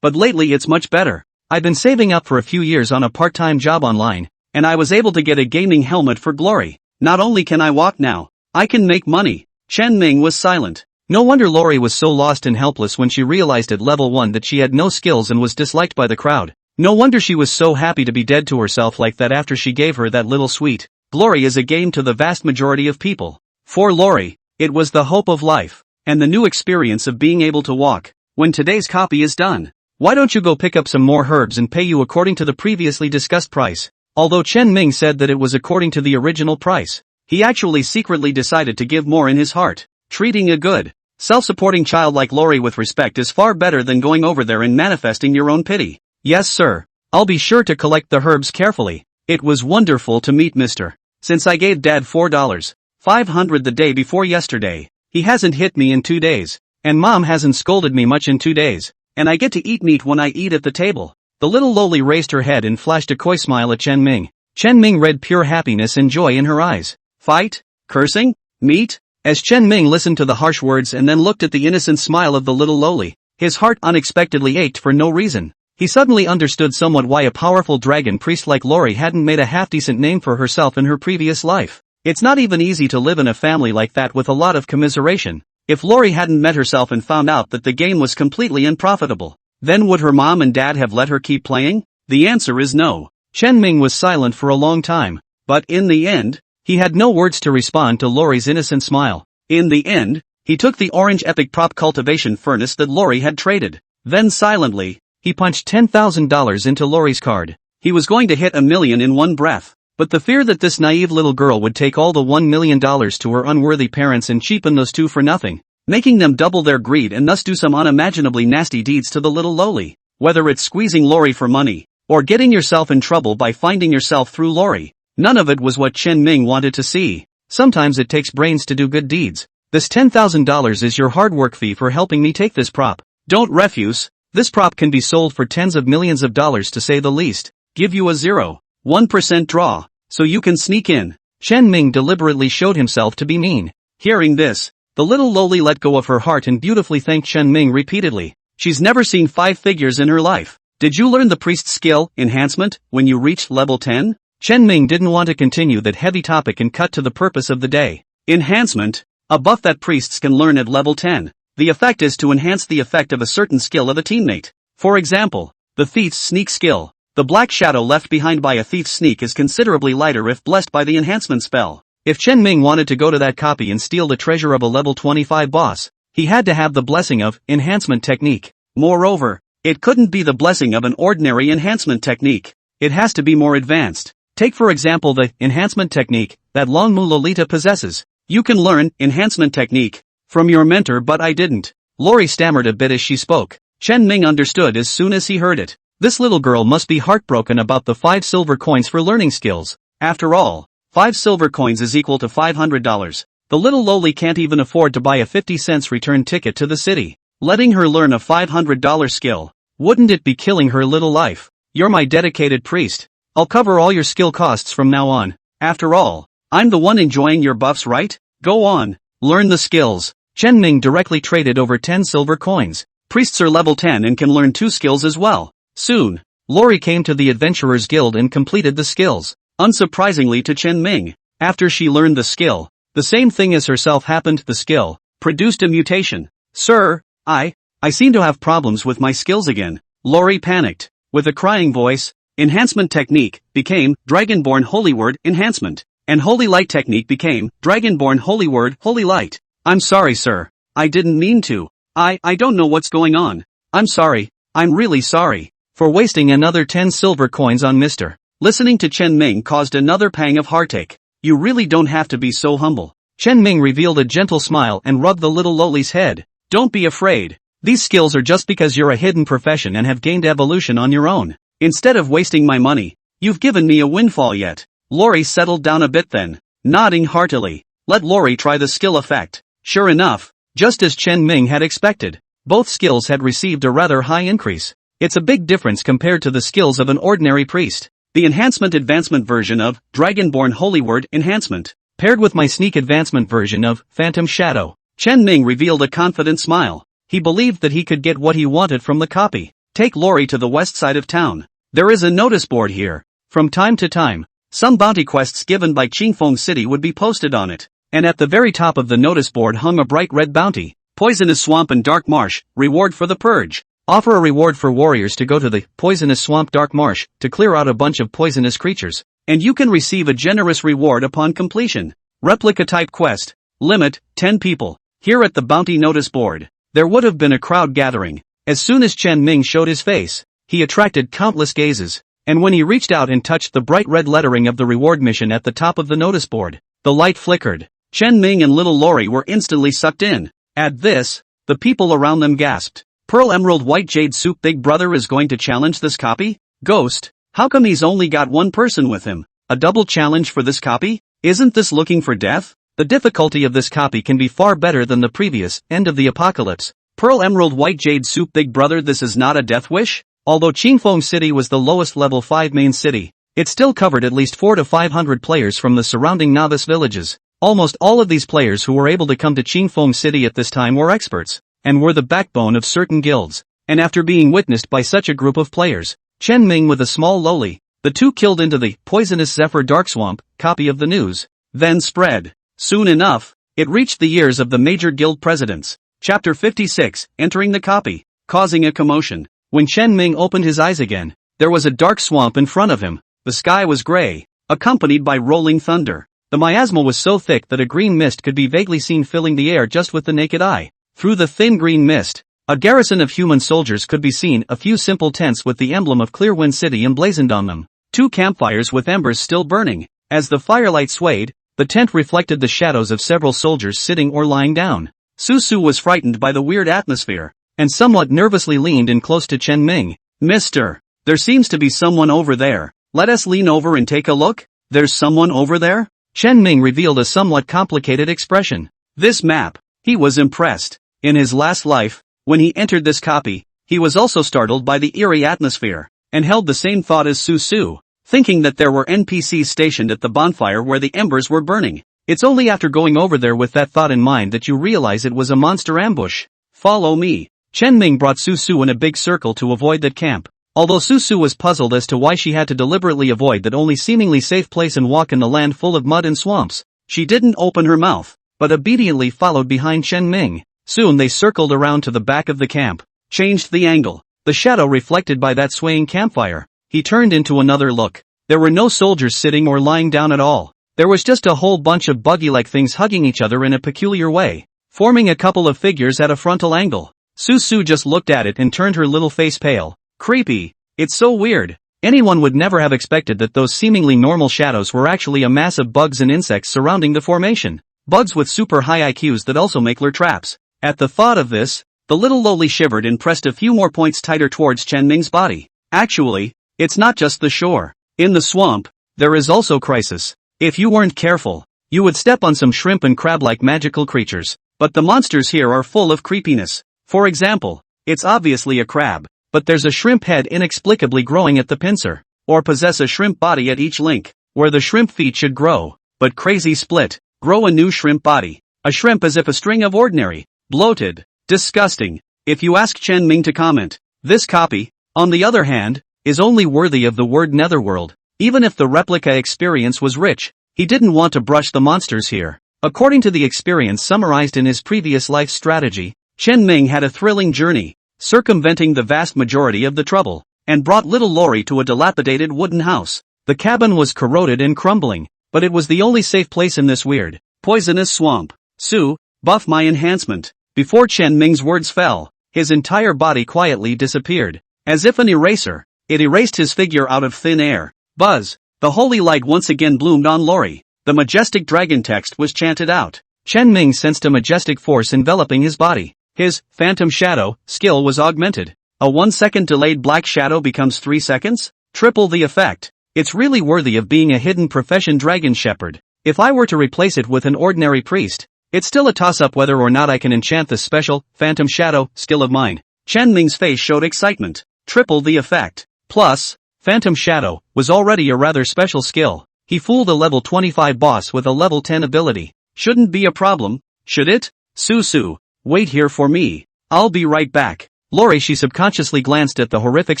But lately it's much better. I've been saving up for a few years on a part-time job online, and I was able to get a gaming helmet for Glory. Not only can I walk now, I can make money. Chen Ming was silent. No wonder Lori was so lost and helpless when she realized at level 1 that she had no skills and was disliked by the crowd. No wonder she was so happy to be dead to herself like that after she gave her that little sweet. Glory is a game to the vast majority of people. For Lori, it was the hope of life, and the new experience of being able to walk. When today's copy is done, why don't you go pick up some more herbs and pay you according to the previously discussed price? Although Chen Ming said that it was according to the original price, he actually secretly decided to give more in his heart. Treating a good, self-supporting child like Lori with respect is far better than going over there and manifesting your own pity. Yes sir, I'll be sure to collect the herbs carefully. It was wonderful to meet Mr. Since I gave Dad $4.500 the day before yesterday, he hasn't hit me in 2 days, and Mom hasn't scolded me much in 2 days, and I get to eat meat when I eat at the table. The little loli raised her head and flashed a coy smile at Chen Ming. Chen Ming read pure happiness and joy in her eyes. Fight? Cursing? Meat? As Chen Ming listened to the harsh words and then looked at the innocent smile of the little loli, his heart unexpectedly ached for no reason. He suddenly understood somewhat why a powerful dragon priest like Lori hadn't made a half-decent name for herself in her previous life. It's not even easy to live in a family like that with a lot of commiseration. If Lori hadn't met herself and found out that the game was completely unprofitable, then would her mom and dad have let her keep playing? The answer is no. Chen Ming was silent for a long time, but in the end, he had no words to respond to Lori's innocent smile. In the end, he took the orange epic prop cultivation furnace that Lori had traded. Then silently, he punched $10,000 into Lori's card. He was going to hit $1 million in one breath, but the fear that this naive little girl would take all the $1 million to her unworthy parents and cheapen those two for nothing, making them double their greed and thus do some unimaginably nasty deeds to the little loli. Whether it's squeezing Lori for money, or getting yourself in trouble by finding yourself through Lori, none of it was what Chen Ming wanted to see. Sometimes it takes brains to do good deeds. This $10,000 is your hard work fee for helping me take this prop. Don't refuse. This prop can be sold for tens of millions of dollars to say the least. Give you a 0.1% draw, so you can sneak in. Chen Ming deliberately showed himself to be mean. Hearing this, the little loli let go of her heart and beautifully thanked Chen Ming repeatedly. She's never seen 5 figures in her life. Did you learn the priest skill enhancement when you reached level 10? Chen Ming didn't want to continue that heavy topic and cut to the purpose of the day. Enhancement, a buff that priests can learn at level 10. The effect is to enhance the effect of a certain skill of a teammate. For example, the thief's sneak skill. The black shadow left behind by a thief's sneak is considerably lighter if blessed by the enhancement spell. If Chen Ming wanted to go to that copy and steal the treasure of a level 25 boss, he had to have the blessing of enhancement technique. Moreover, it couldn't be the blessing of an ordinary enhancement technique. It has to be more advanced. Take for example the enhancement technique that Longmu Lolita possesses. You can learn enhancement technique from your mentor, but I didn't. Lori stammered a bit as she spoke. Chen Ming understood as soon as he heard it. This little girl must be heartbroken about the 5 silver coins for learning skills. After all, 5 silver coins is equal to $500. The little loli can't even afford to buy a 50-cent return ticket to the city. Letting her learn a $500 skill, wouldn't it be killing her little life? You're my dedicated priest. I'll cover all your skill costs from now on. After all, I'm the one enjoying your buffs, right? Go on, learn the skills. Chen Ming directly traded over 10 silver coins. Priests are level 10 and can learn 2 skills as well. Soon, Lori came to the Adventurers Guild and completed the skills. Unsurprisingly to Chen Ming, after she learned the skill, the same thing as herself happened. The skill produced a mutation. Sir, I seem to have problems with my skills again. Lori panicked. With a crying voice, enhancement technique became Dragonborn Holy Word Enhancement, and Holy Light technique became Dragonborn Holy Word Holy Light. I'm sorry, sir. I didn't mean to. I don't know what's going on. I'm sorry. I'm really sorry. For wasting another 10 silver coins on Mr. Listening to Chen Ming caused another pang of heartache. You really don't have to be so humble. Chen Ming revealed a gentle smile and rubbed the little loli's head. Don't be afraid. These skills are just because you're a hidden profession and have gained evolution on your own. Instead of wasting my money, you've given me a windfall yet. Lori settled down a bit then, nodding heartily. Let Lori try the skill effect. Sure enough, just as Chen Ming had expected, both skills had received a rather high increase. It's a big difference compared to the skills of an ordinary priest. The enhancement advancement version of Dragonborn Holy Word Enhancement, paired with my sneak advancement version of Phantom Shadow. Chen Ming revealed a confident smile. He believed that he could get what he wanted from the copy. Take Lori to the west side of town. There is a notice board here. From time to time, some bounty quests given by Qingfeng City would be posted on it. And at the very top of the notice board hung a bright red bounty. Poisonous Swamp and Dark Marsh, reward for the purge. Offer a reward for warriors to go to the Poisonous Swamp Dark Marsh to clear out a bunch of poisonous creatures. And you can receive a generous reward upon completion. Replica type quest. Limit, 10 people. Here at the bounty notice board, there would have been a crowd gathering. As soon as Chen Ming showed his face, he attracted countless gazes. And when he reached out and touched the bright red lettering of the reward mission at the top of the notice board, the light flickered. Chen Ming and little Lori were instantly sucked in. At this, the people around them gasped. Pearl Emerald White Jade Soup Big Brother is going to challenge this copy? Ghost, how come he's only got one person with him? A double challenge for this copy? Isn't this looking for death? The difficulty of this copy can be far better than the previous, End of the Apocalypse. Pearl Emerald White Jade Soup Big Brother, this is not a death wish? Although Qingfeng City was the lowest level 5 main city, it still covered at least 400 to 500 players from the surrounding novice villages. Almost all of these players who were able to come to Qingfeng City at this time were experts, and were the backbone of certain guilds. And after being witnessed by such a group of players, Chen Ming with a small loli, the two killed into the Poisonous Zephyr Dark Swamp copy of the news, then spread. Soon enough, it reached the ears of the major guild presidents. Chapter 56, entering the copy, causing a commotion. When Chen Ming opened his eyes again, there was a dark swamp in front of him. The sky was gray, accompanied by rolling thunder. The miasma was so thick that a green mist could be vaguely seen filling the air just with the naked eye. Through the thin green mist, a garrison of human soldiers could be seen, a few simple tents with the emblem of Clearwind City emblazoned on them. 2 campfires with embers still burning. As the firelight swayed, the tent reflected the shadows of several soldiers sitting or lying down. Su was frightened by the weird atmosphere, and somewhat nervously leaned in close to Chen Ming. Mister, there seems to be someone over there. Let us lean over and take a look. There's someone over there? Chen Ming revealed a somewhat complicated expression. This map. He was impressed. In his last life, when he entered this copy, he was also startled by the eerie atmosphere, and held the same thought as Su, thinking that there were NPCs stationed at the bonfire where the embers were burning. It's only after going over there with that thought in mind that you realize it was a monster ambush. Follow me. Chen Ming brought Su in a big circle to avoid that camp. Although Susu was puzzled as to why she had to deliberately avoid that only seemingly safe place and walk in the land full of mud and swamps, she didn't open her mouth, but obediently followed behind Chen Ming. Soon they circled around to the back of the camp, changed the angle, the shadow reflected by that swaying campfire. He turned into another look. There were no soldiers sitting or lying down at all. There was just a whole bunch of buggy-like things hugging each other in a peculiar way, forming a couple of figures at a frontal angle. Susu just looked at it and turned her little face pale. Creepy. It's so weird. Anyone would never have expected that those seemingly normal shadows were actually a mass of bugs and insects surrounding the formation. Bugs with super high IQs that also make lure traps. At the thought of this, the little lowly shivered and pressed a few more points tighter towards Chen Ming's body. Actually, it's not just the shore. In the swamp, there is also crisis. If you weren't careful, you would step on some shrimp and crab-like magical creatures. But the monsters here are full of creepiness. For example, it's obviously a crab, but there's a shrimp head inexplicably growing at the pincer, or possess a shrimp body at each link, where the shrimp feet should grow, but crazy split, grow a new shrimp body. A shrimp as if a string of ordinary, bloated, disgusting. If you ask Chen Ming to comment, this copy, on the other hand, is only worthy of the word netherworld. Even if the replica experience was rich, he didn't want to brush the monsters here. According to the experience summarized in his previous life strategy, Chen Ming had a thrilling journey, circumventing the vast majority of the trouble, and brought little Lori to a dilapidated wooden house. The cabin was corroded and crumbling, but it was the only safe place in this weird, poisonous swamp. Su, buff my enhancement. Before Chen Ming's words fell, his entire body quietly disappeared. As if an eraser, it erased his figure out of thin air. Buzz, the holy light once again bloomed on Lori. The majestic dragon text was chanted out. Chen Ming sensed a majestic force enveloping his body. His phantom shadow skill was augmented. A 1-second delayed black shadow becomes 3 seconds? Triple the effect. It's really worthy of being a hidden profession dragon shepherd. If I were to replace it with an ordinary priest, it's still a toss-up whether or not I can enchant this special, phantom shadow, skill of mine. Chen Ming's face showed excitement. Triple the effect. Plus, phantom shadow was already a rather special skill. He fooled a level 25 boss with a level 10 ability. Shouldn't be a problem, should it? Susu, wait here for me. I'll be right back. Lori, she subconsciously glanced at the horrific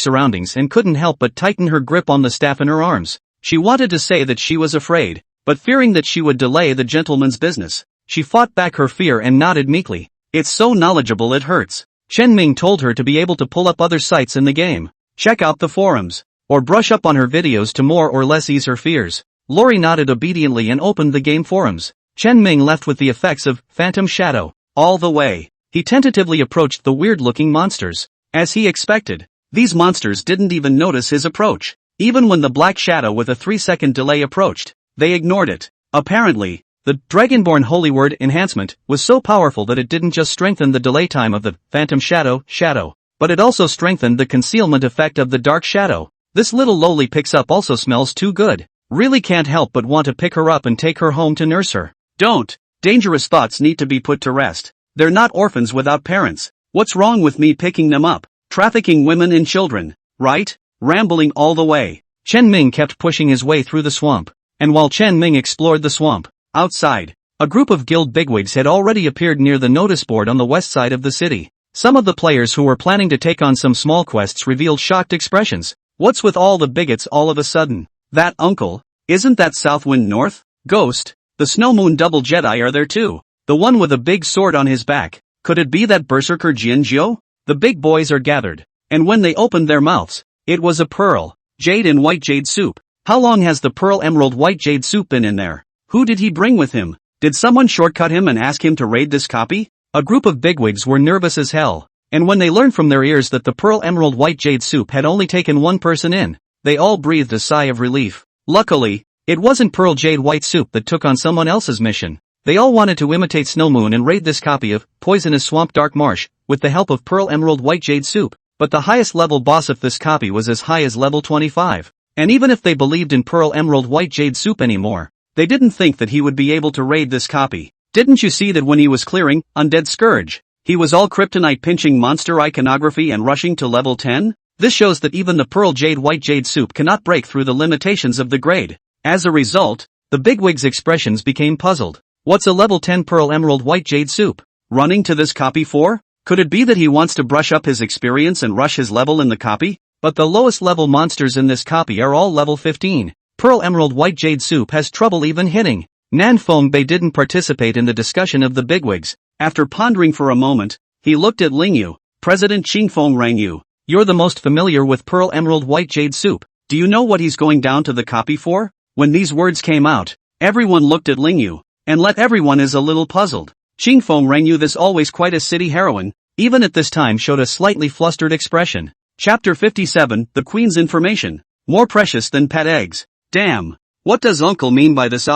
surroundings and couldn't help but tighten her grip on the staff in her arms. She wanted to say that she was afraid, but fearing that she would delay the gentleman's business, she fought back her fear and nodded meekly. It's so knowledgeable it hurts. Chen Ming told her to be able to pull up other sites in the game, check out the forums, or brush up on her videos to more or less ease her fears. Lori nodded obediently and opened the game forums. Chen Ming left with the effects of phantom shadow all the way. He tentatively approached the weird-looking monsters. As he expected, these monsters didn't even notice his approach. Even when the black shadow with a 3-second delay approached, they ignored it. Apparently, the Dragonborn Holy Word enhancement was so powerful that it didn't just strengthen the delay time of the phantom shadow, but it also strengthened the concealment effect of the dark shadow. This little lowly picks up also smells too good. Really can't help but want to pick her up and take her home to nurse her. Don't. Dangerous thoughts need to be put to rest. They're not orphans without parents. What's wrong with me picking them up? Trafficking women and children, right? Rambling all the way. Chen Ming kept pushing his way through the swamp. And while Chen Ming explored the swamp, outside, a group of guild bigwigs had already appeared near the notice board on the west side of the city. Some of the players who were planning to take on some small quests revealed shocked expressions. What's with all the bigots all of a sudden? That uncle, isn't that Southwind North? Ghost, the Snow Moon Double Jedi are there too. The one with a big sword on his back. Could it be that berserker Jianjiu? The big boys are gathered. And when they opened their mouths, it was a pearl, jade and white jade soup. How long has the pearl emerald white jade soup been in there? Who did he bring with him? Did someone shortcut him and ask him to raid this copy? A group of bigwigs were nervous as hell. And when they learned from their ears that the pearl emerald white jade soup had only taken one person in, they all breathed a sigh of relief. Luckily, it wasn't pearl jade white soup that took on someone else's mission. They all wanted to imitate Snow Moon and raid this copy of Poisonous Swamp Dark Marsh, with the help of Pearl Emerald White Jade Soup, but the highest level boss of this copy was as high as level 25. And even if they believed in Pearl Emerald White Jade Soup anymore, they didn't think that he would be able to raid this copy. Didn't you see that when he was clearing Undead Scourge, he was all kryptonite pinching monster iconography and rushing to level 10? This shows that even the Pearl Jade White Jade Soup cannot break through the limitations of the grade. As a result, the bigwigs' expressions became puzzled. What's a level 10 Pearl Emerald White Jade Soup running to this copy for? Could it be that he wants to brush up his experience and rush his level in the copy? but the lowest level monsters in this copy are all level 15. Pearl Emerald White Jade Soup has trouble even hitting. Nan Fengbei didn't participate in the discussion of the bigwigs. After pondering for a moment, he looked at Lingyu. President Qingfeng Rangyu, you're the most familiar with Pearl Emerald White Jade Soup. Do you know what he's going down to the copy for? When these words came out, everyone looked at Lingyu, and let everyone is a little puzzled. Qingfeng Rangyu, this always quite a city heroine, even at this time showed a slightly flustered expression. Chapter 57, The Queen's Information. More precious than pet eggs. Damn. What does uncle mean by this?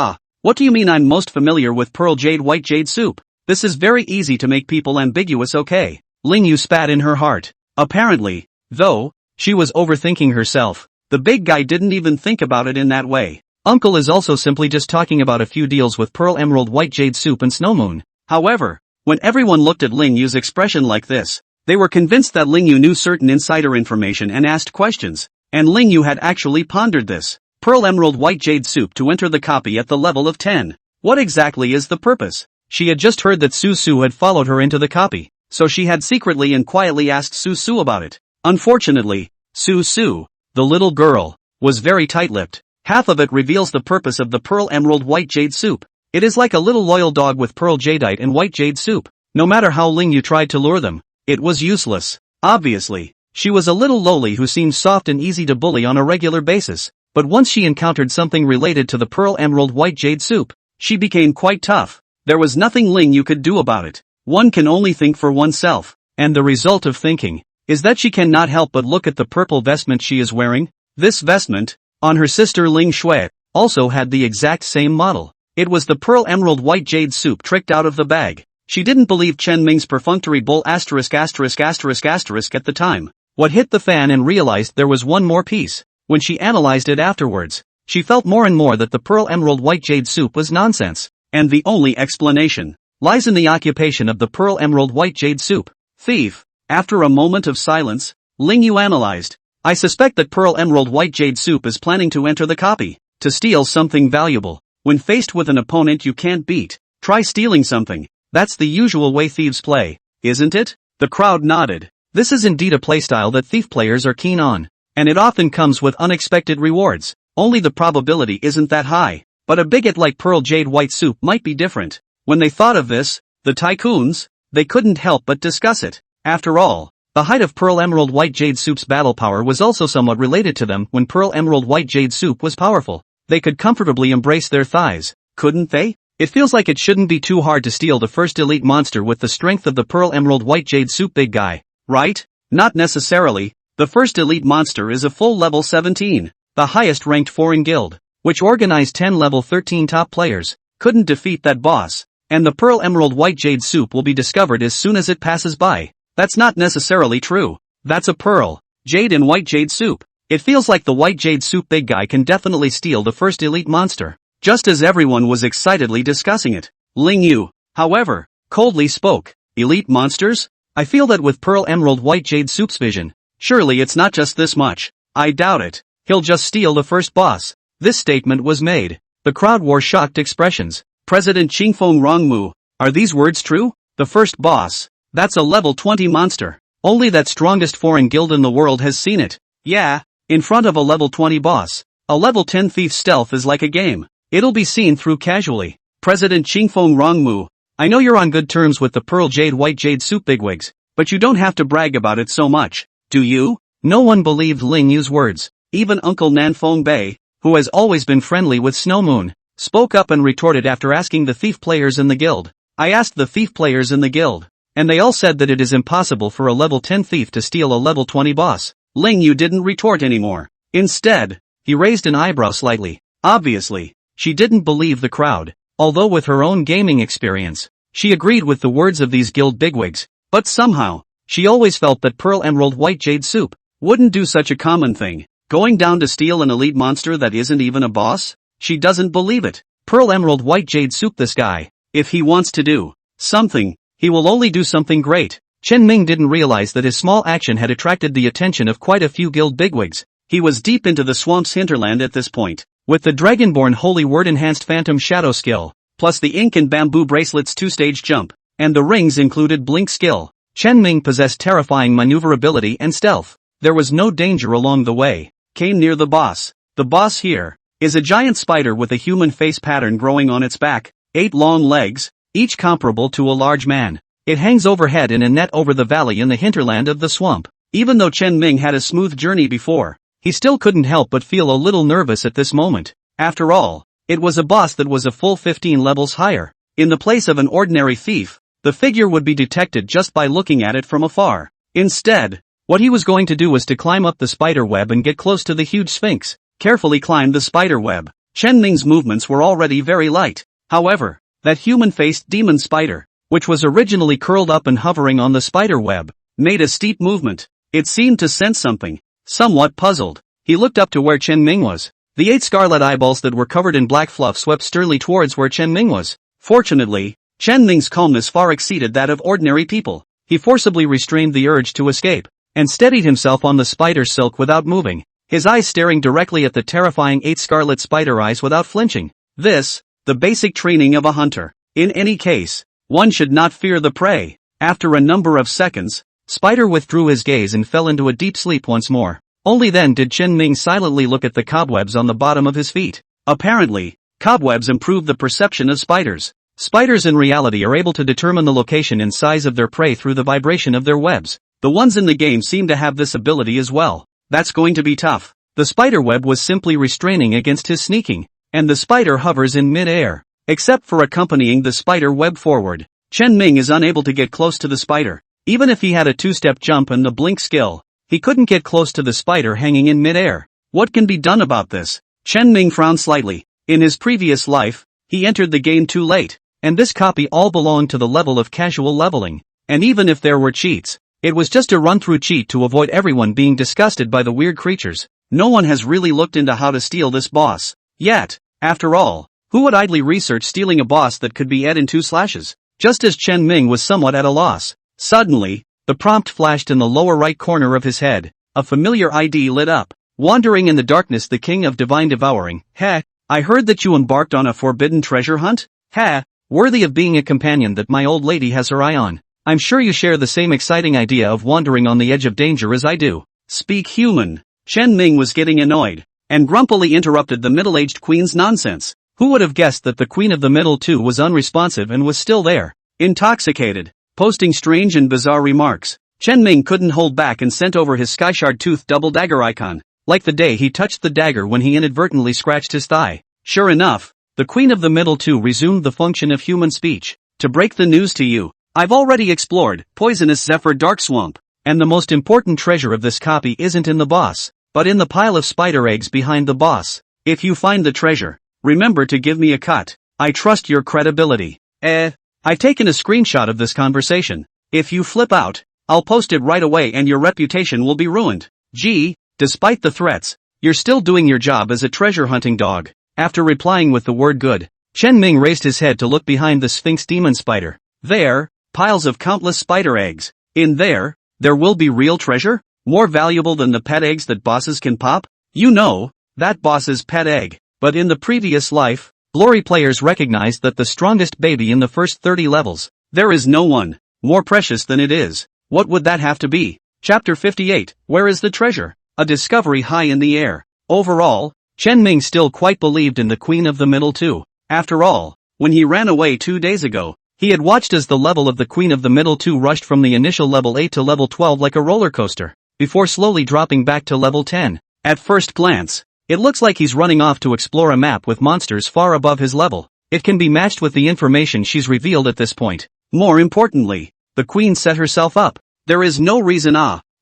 What do you mean I'm most familiar with Pearl Jade White Jade Soup? This is very easy to make people ambiguous, okay? Lingyu spat in her heart. Apparently, though, she was overthinking herself. The big guy didn't even think about it in that way. Uncle is also simply just talking about a few deals with Pearl Emerald White Jade Soup and Snowmoon. However, when everyone looked at Lingyu's expression like this, they were convinced that Lingyu knew certain insider information and asked questions. And Lingyu had actually pondered this. Pearl Emerald White Jade Soup to enter the copy at the level of 10. What exactly is the purpose? She had just heard that Su Su had followed her into the copy, so she had secretly and quietly asked Su Su about it. Unfortunately, Su Su, the little girl, was very tight-lipped. Half of it reveals the purpose of the Pearl Emerald White Jade Soup. It is like a little loyal dog with pearl jadeite and white jade soup. No matter how Lingyu tried to lure them, it was useless. Obviously, she was a little lowly who seemed soft and easy to bully on a regular basis, but once she encountered something related to the Pearl Emerald White Jade Soup, she became quite tough. There was nothing Lingyu could do about it. One can only think for oneself, and the result of thinking is that she cannot help but look at the purple vestment she is wearing. This vestment, on her sister Ling Shui, also had the exact same model. It was the Pearl Emerald White Jade Soup tricked out of the bag. She didn't believe Chen Ming's perfunctory bull **** at the time. What hit the fan and realized there was one more piece. When she analyzed it afterwards, she felt more and more that the Pearl Emerald White Jade Soup was nonsense. And the only explanation lies in the occupation of the Pearl Emerald White Jade Soup. Thief. After a moment of silence, Lingyu analyzed. I suspect that Pearl Emerald White Jade Soup is planning to enter the copy, to steal something valuable. When faced with an opponent you can't beat, try stealing something. That's the usual way thieves play, isn't it? The crowd nodded. This is indeed a playstyle that thief players are keen on, and it often comes with unexpected rewards. Only the probability isn't that high. But a bigot like Pearl Jade White Soup might be different. When they thought of this, the tycoons, they couldn't help but discuss it. After all, the height of Pearl Emerald White Jade Soup's battle power was also somewhat related to them. When Pearl Emerald White Jade Soup was powerful, they could comfortably embrace their thighs, couldn't they? It feels like it shouldn't be too hard to steal the first elite monster with the strength of the Pearl Emerald White Jade Soup big guy, right? Not necessarily. The first elite monster is a full level 17, the highest ranked foreign guild, which organized 10 level 13 top players, couldn't defeat that boss, and the Pearl Emerald White Jade Soup will be discovered as soon as it passes by. That's not necessarily true. That's a Pearl Jade and White Jade Soup. It feels like the White Jade Soup big guy can definitely steal the first elite monster. Just as everyone was excitedly discussing it, Lingyu, however, coldly spoke. Elite monsters? I feel that with Pearl Emerald White Jade Soup's vision, surely it's not just this much. I doubt it. He'll just steal the first boss. This statement was made. The crowd wore shocked expressions. President Qingfeng Rangmu, are these words true? The first boss? That's a level 20 monster. Only that strongest foreign guild in the world has seen it. Yeah, in front of a level 20 boss. A level 10 thief stealth is like a game. It'll be seen through casually. President Qingfeng Rangmu, I know you're on good terms with the Pearl Jade White Jade Soup bigwigs, but you don't have to brag about it so much, do you? No one believed Lingyu's words. Even Uncle Nan Fengbei, who has always been friendly with Snowmoon, spoke up and retorted after asking the thief players in the guild. I asked the thief players in the guild, and they all said that it is impossible for a level 10 thief to steal a level 20 boss. Lingyu didn't retort anymore. Instead, he raised an eyebrow slightly. Obviously, she didn't believe the crowd, although with her own gaming experience, she agreed with the words of these guild bigwigs, but somehow, she always felt that Pearl Emerald White Jade Soup wouldn't do such a common thing, going down to steal an elite monster that isn't even a boss? She doesn't believe it. Pearl Emerald White Jade Soup, this guy, if he wants to do something, he will only do something great. Chen Ming didn't realize that his small action had attracted the attention of quite a few guild bigwigs. He was deep into the swamp's hinterland at this point. With the Dragonborn Holy Word enhanced Phantom Shadow skill, plus the ink and bamboo bracelet's 2-stage jump, and the rings included blink skill, Chen Ming possessed terrifying maneuverability and stealth. there was no danger along the way, came near the boss. The boss here is a giant spider with a human face pattern growing on its back, 8 long legs, each comparable to a large man. It hangs overhead in a net over the valley in the hinterland of the swamp. Even though Chen Ming had a smooth journey before, he still couldn't help but feel a little nervous at this moment. After all, it was a boss that was a full 15 levels higher. In the place of an ordinary thief, the figure would be detected just by looking at it from afar. Instead, what he was going to do was to climb up the spider web and get close to the huge sphinx. Carefully climb the spider web. Chen Ming's movements were already very light. However, that human-faced demon spider, which was originally curled up and hovering on the spider web, made a steep movement. It seemed to sense something. Somewhat puzzled, he looked up to where Chen Ming was. The 8 scarlet eyeballs that were covered in black fluff swept sternly towards where Chen Ming was. Fortunately, Chen Ming's calmness far exceeded that of ordinary people. He forcibly restrained the urge to escape, and steadied himself on the spider silk without moving, his eyes staring directly at the terrifying 8 scarlet spider eyes without flinching. This, the basic training of a hunter. In any case, one should not fear the prey. After a number of seconds, Spider withdrew his gaze and fell into a deep sleep once more. Only then did Chen Ming silently look at the cobwebs on the bottom of his feet. Apparently, cobwebs improve the perception of spiders. Spiders in reality are able to determine the location and size of their prey through the vibration of their webs. The ones in the game seem to have this ability as well. That's going to be tough. The spider web was simply restraining against his sneaking, and the spider hovers in mid-air. Except for accompanying the spider web forward, Chen Ming is unable to get close to the spider. Even if he had a 2-step jump and the blink skill, he couldn't get close to the spider hanging in mid-air. What can be done about this? Chen Ming frowned slightly. In his previous life, he entered the game too late, and this copy all belonged to the level of casual leveling. And even if there were cheats, it was just a run-through cheat to avoid everyone being disgusted by the weird creatures. No one has really looked into how to steal this boss yet. After all, who would idly research stealing a boss that could be ed in 2 slashes? Just as Chen Ming was somewhat at a loss, suddenly, the prompt flashed in the lower right corner of his head. A familiar ID lit up. Wandering in the darkness, the king of divine devouring. Heh, I heard that you embarked on a forbidden treasure hunt? Heh, worthy of being a companion that my old lady has her eye on. I'm sure you share the same exciting idea of wandering on the edge of danger as I do. Speak human. Chen Ming was getting annoyed, and grumpily interrupted the middle-aged queen's nonsense. Who would have guessed that the queen of the middle too was unresponsive and was still there, intoxicated, posting strange and bizarre remarks. Chen Ming couldn't hold back and sent over his sky-shard-toothed double dagger icon, like the day he touched the dagger when he inadvertently scratched his thigh. Sure enough, the queen of the middle too resumed the function of human speech. To break the news to you, I've already explored Poisonous Zephyr Dark Swamp, and the most important treasure of this copy isn't in the boss, but in the pile of spider eggs behind the boss. If you find the treasure, remember to give me a cut. I trust your credibility. I've taken a screenshot of this conversation. If you flip out, I'll post it right away and your reputation will be ruined. Gee, despite the threats, you're still doing your job as a treasure hunting dog. After replying with the word good, Chen Ming raised his head to look behind the Sphinx demon spider. There, piles of countless spider eggs. In there will be real treasure? More valuable than the pet eggs that bosses can pop? You know, that boss's pet egg. But in the previous life, Glory players recognized that the strongest baby in the first 30 levels, there is no one more precious than it is. What would that have to be? Chapter 58, Where is the treasure? A discovery high in the air. Overall, Chen Ming still quite believed in the queen of the middle too. After all, when he ran away 2 days ago, he had watched as the level of the queen of the middle too rushed from the initial level 8 to level 12 like a roller coaster, before slowly dropping back to level 10. At first glance, it looks like he's running off to explore a map with monsters far above his level. It can be matched with the information she's revealed at this point. More importantly, the queen set herself up. There is no reason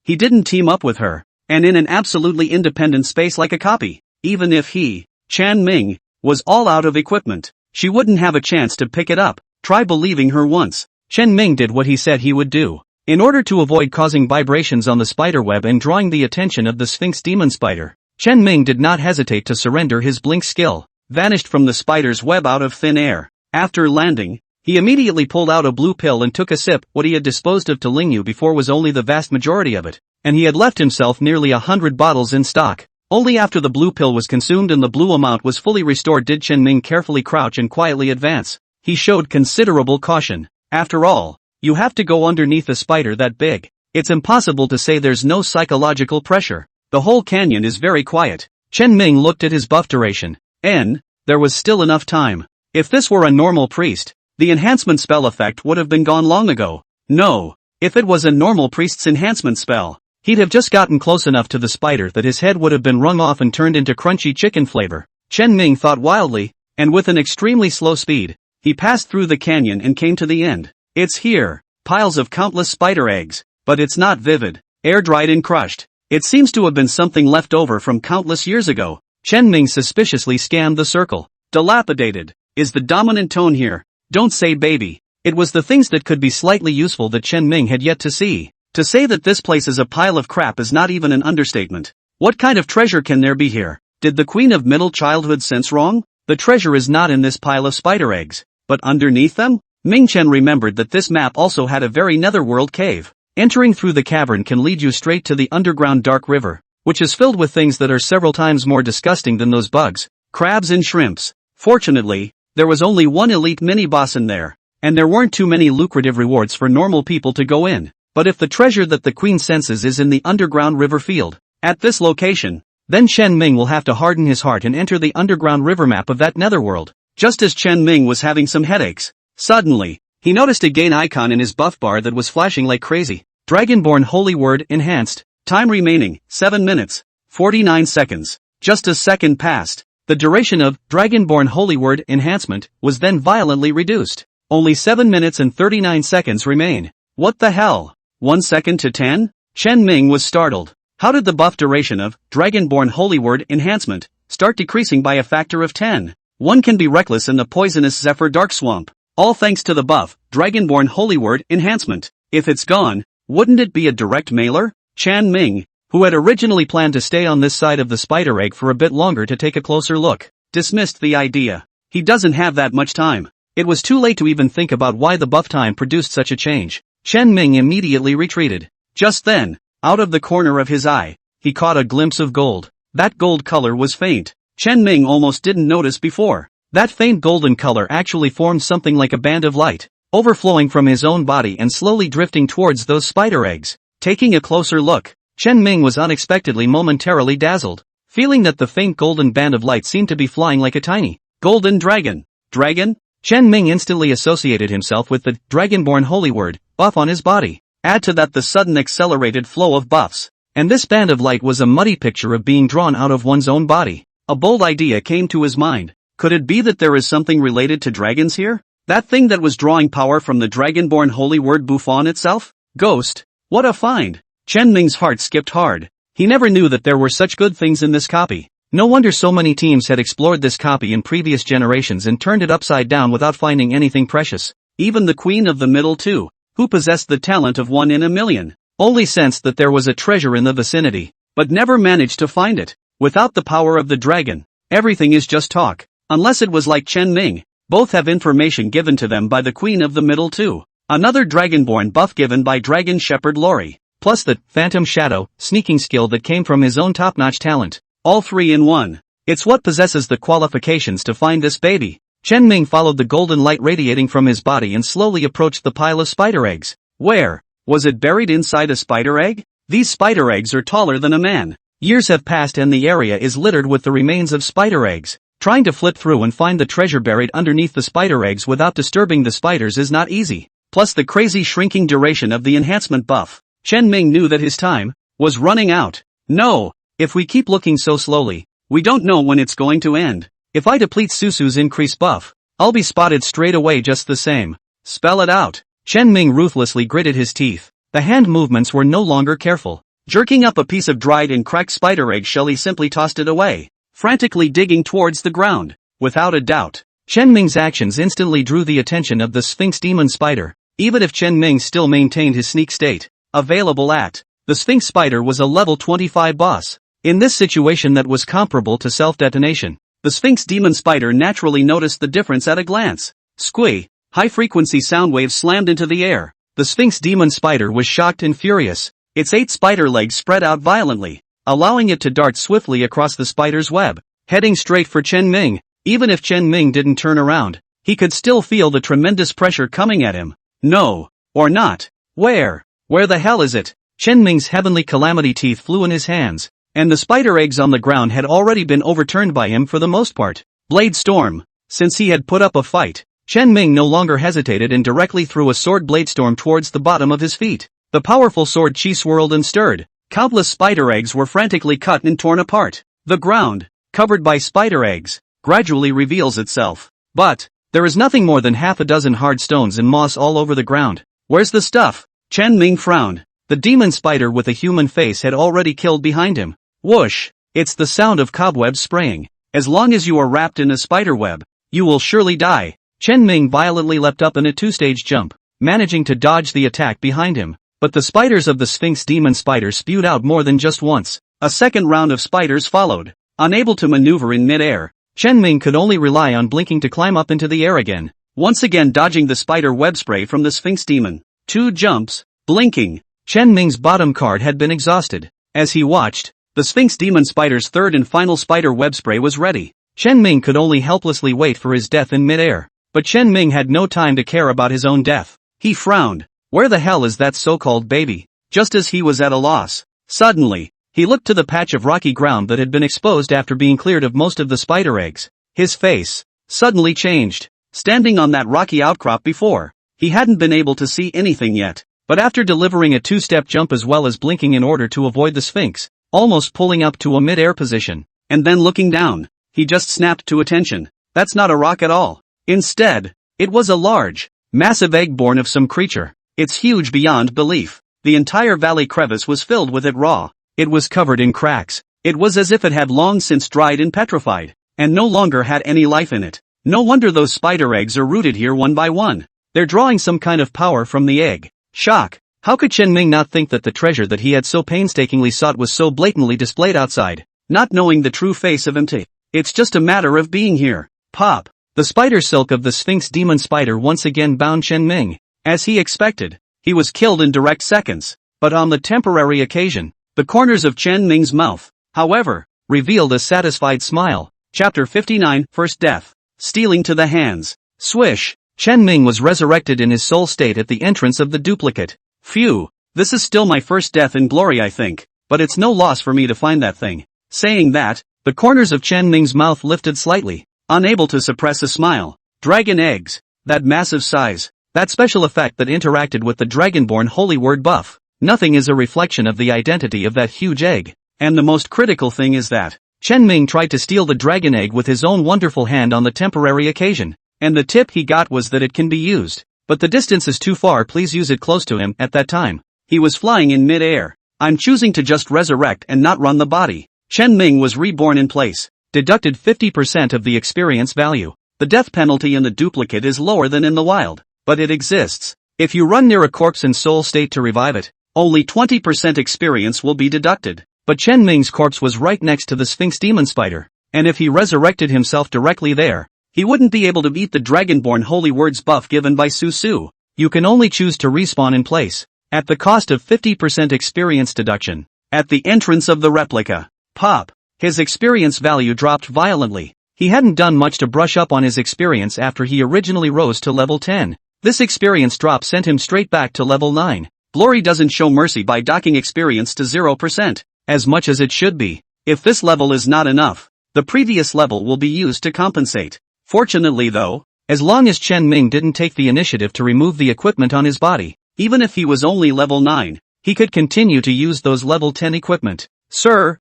he didn't team up with her, and in an absolutely independent space like a copy. Even if he, Chen Ming, was all out of equipment, she wouldn't have a chance to pick it up. Try believing her once. Chen Ming did what he said he would do. In order to avoid causing vibrations on the spiderweb and drawing the attention of the Sphinx demon spider, Chen Ming did not hesitate to surrender his blink skill, vanished from the spider's web out of thin air. After landing, he immediately pulled out a blue pill and took a sip. What he had disposed of to Lingyu before was only the vast majority of it, and he had left himself nearly 100 bottles in stock. Only after the blue pill was consumed and the blue amount was fully restored did Chen Ming carefully crouch and quietly advance. He showed considerable caution. After all, you have to go underneath a spider that big. It's impossible to say there's no psychological pressure. The whole canyon is very quiet. Chen Ming looked at his buff duration. There was still enough time. If this were a normal priest, the enhancement spell effect would have been gone long ago. No. If it was a normal priest's enhancement spell, he'd have just gotten close enough to the spider that his head would have been wrung off and turned into crunchy chicken flavor. Chen Ming thought wildly, and with an extremely slow speed, he passed through the canyon and came to the end. It's here. Piles of countless spider eggs. But it's not vivid, air-dried and crushed. It seems to have been something left over from countless years ago. Chen Ming suspiciously scanned the circle. Dilapidated is the dominant tone here. Don't say baby. It was the things that could be slightly useful that Chen Ming had yet to see. To say that this place is a pile of crap is not even an understatement. What kind of treasure can there be here? Did the queen of middle childhood sense wrong? The treasure is not in this pile of spider eggs, but underneath them? Ming Chen remembered that this map also had a very netherworld cave. Entering through the cavern can lead you straight to the underground dark river, which is filled with things that are several times more disgusting than those bugs, crabs and shrimps. Fortunately, there was only one elite mini-boss in there, and there weren't too many lucrative rewards for normal people to go in. But if the treasure that the queen senses is in the underground river field, at this location, then Chen Ming will have to harden his heart and enter the underground river map of that netherworld. Just as Chen Ming was having some headaches, suddenly, he noticed a gain icon in his buff bar that was flashing like crazy. Dragonborn Holy Word Enhanced. Time remaining, 7 minutes, 49 seconds. Just a second passed. The duration of Dragonborn Holy Word Enhancement was then violently reduced. Only 7 minutes and 39 seconds remain. What the hell? 1 second to 10? Chen Ming was startled. How did the buff duration of Dragonborn Holy Word Enhancement start decreasing by a factor of 10? One can be reckless in the poisonous Zephyr Dark Swamp. All thanks to the buff, Dragonborn Holy Word Enhancement. If it's gone, wouldn't it be a direct mailer? Chen Ming, who had originally planned to stay on this side of the spider egg for a bit longer to take a closer look, dismissed the idea. He doesn't have that much time. It was too late to even think about why the buff time produced such a change. Chen Ming immediately retreated. Just then, out of the corner of his eye, he caught a glimpse of gold. That gold color was faint. Chen Ming almost didn't notice before. That faint golden color actually formed something like a band of light, overflowing from his own body and slowly drifting towards those spider eggs. Taking a closer look, Chen Ming was unexpectedly momentarily dazzled, feeling that the faint golden band of light seemed to be flying like a tiny golden dragon. Dragon? Chen Ming instantly associated himself with the Dragonborn Holy Word buff on his body. Add to that the sudden accelerated flow of buffs, and this band of light was a muddy picture of being drawn out of one's own body. A bold idea came to his mind. Could it be that there is something related to dragons here? That thing that was drawing power from the Dragonborn Holy Word Buffon itself? Ghost? What a find! Chen Ming's heart skipped hard. He never knew that there were such good things in this copy. No wonder so many teams had explored this copy in previous generations and turned it upside down without finding anything precious. Even the Queen of the Middle too, who possessed the talent of 1 in a million, only sensed that there was a treasure in the vicinity, but never managed to find it. Without the power of the dragon, everything is just talk. Unless it was like Chen Ming. Both have information given to them by the Queen of the Middle too. Another Dragonborn buff given by Dragon Shepherd Lori. Plus the Phantom Shadow sneaking skill that came from his own top-notch talent. All 3 in 1. It's what possesses the qualifications to find this baby. Chen Ming followed the golden light radiating from his body and slowly approached the pile of spider eggs. Where? Was it buried inside a spider egg? These spider eggs are taller than a man. Years have passed and the area is littered with the remains of spider eggs. Trying to flip through and find the treasure buried underneath the spider eggs without disturbing the spiders is not easy. Plus the crazy shrinking duration of the enhancement buff. Chen Ming knew that his time was running out. No, if we keep looking so slowly, we don't know when it's going to end. If I deplete Susu's increased buff, I'll be spotted straight away just the same. Spell it out. Chen Ming ruthlessly gritted his teeth. The hand movements were no longer careful. Jerking up a piece of dried and cracked spider egg shell, he simply tossed it away, frantically digging towards the ground. Without a doubt, Chen Ming's actions instantly drew the attention of the Sphinx Demon Spider. Even if Chen Ming still maintained his sneak state, available at the Sphinx Spider was a level 25 boss. In this situation that was comparable to self-detonation, the Sphinx Demon Spider naturally noticed the difference at a glance. Squee! High-frequency sound waves slammed into the air. The Sphinx Demon Spider was shocked and furious. Its 8 spider legs spread out violently, allowing it to dart swiftly across the spider's web, heading straight for Chen Ming. Even if Chen Ming didn't turn around, he could still feel the tremendous pressure coming at him. No. Or not. Where the hell is it? Chen Ming's heavenly calamity teeth flew in his hands, and the spider eggs on the ground had already been overturned by him for the most part. Blade storm. Since he had put up a fight, Chen Ming no longer hesitated and directly threw a sword blade storm towards the bottom of his feet. The powerful sword chi swirled and stirred. Countless spider eggs were frantically cut and torn apart. The ground, covered by spider eggs, gradually reveals itself. But there is nothing more than half a dozen hard stones and moss all over the ground. Where's the stuff? Chen Ming frowned. The demon spider with a human face had already killed behind him. Whoosh! It's the sound of cobwebs spraying. As long as you are wrapped in a spider web, you will surely die. Chen Ming violently leapt up in a two-stage jump, managing to dodge the attack behind him. But the spiders of the Sphinx demon spider spewed out more than just once. A second round of spiders followed. Unable to maneuver in mid-air, Chen Ming could only rely on blinking to climb up into the air again, once again dodging the spider web spray from the Sphinx demon. 2 jumps, blinking. Chen Ming's bottom card had been exhausted. As he watched, the Sphinx demon spider's third and final spider web spray was ready. Chen Ming could only helplessly wait for his death in mid-air. But Chen Ming had no time to care about his own death. He frowned. Where the hell is that so-called baby? Just as he was at a loss, suddenly, he looked to the patch of rocky ground that had been exposed after being cleared of most of the spider eggs. His face suddenly changed. Standing on that rocky outcrop before, he hadn't been able to see anything yet. But after delivering a 2-step jump as well as blinking in order to avoid the Sphinx, almost pulling up to a mid-air position, and then looking down, he just snapped to attention. That's not a rock at all. Instead, it was a large, massive egg born of some creature. It's huge beyond belief. The entire valley crevice was filled with it raw. It was covered in cracks. It was as if it had long since dried and petrified, and no longer had any life in it. No wonder those spider eggs are rooted here one by one. They're drawing some kind of power from the egg. Shock. How could Chen Ming not think that the treasure that he had so painstakingly sought was so blatantly displayed outside, not knowing the true face of MT? It's just a matter of being here. Pop. The spider silk of the Sphinx demon spider once again bound Chen Ming. As he expected, he was killed in direct seconds. But on the temporary occasion, the corners of Chen Ming's mouth, however, revealed a satisfied smile. Chapter 59, First Death. Stealing to the hands. Swish. Chen Ming was resurrected in his soul state at the entrance of the duplicate. Phew, this is still my first death in glory I think, but it's no loss for me to find that thing. Saying that, the corners of Chen Ming's mouth lifted slightly, unable to suppress a smile. Dragon eggs. That massive size. That special effect that interacted with the Dragonborn Holy Word buff. Nothing is a reflection of the identity of that huge egg. And the most critical thing is that Chen Ming tried to steal the dragon egg with his own wonderful hand on the temporary occasion. And the tip he got was that it can be used. But the distance is too far, please use it close to him. At that time, he was flying in mid-air. I'm choosing to just resurrect and not run the body. Chen Ming was reborn in place. Deducted 50% of the experience value. The death penalty in the duplicate is lower than in the wild. But it exists. If you run near a corpse in soul state to revive it, only 20% experience will be deducted. But Chen Ming's corpse was right next to the Sphinx demon spider. And if he resurrected himself directly there, he wouldn't be able to beat the Dragonborn Holy Words buff given by Su Su. You can only choose to respawn in place, at the cost of 50% experience deduction. At the entrance of the replica. Pop. His experience value dropped violently. He hadn't done much to brush up on his experience after he originally rose to level 10. This experience drop sent him straight back to level 9. Glory doesn't show mercy by docking experience to 0%, as much as it should be. If this level is not enough, the previous level will be used to compensate. Fortunately though, as long as Chen Ming didn't take the initiative to remove the equipment on his body, even if he was only level 9, he could continue to use those level 10 equipment. Sir,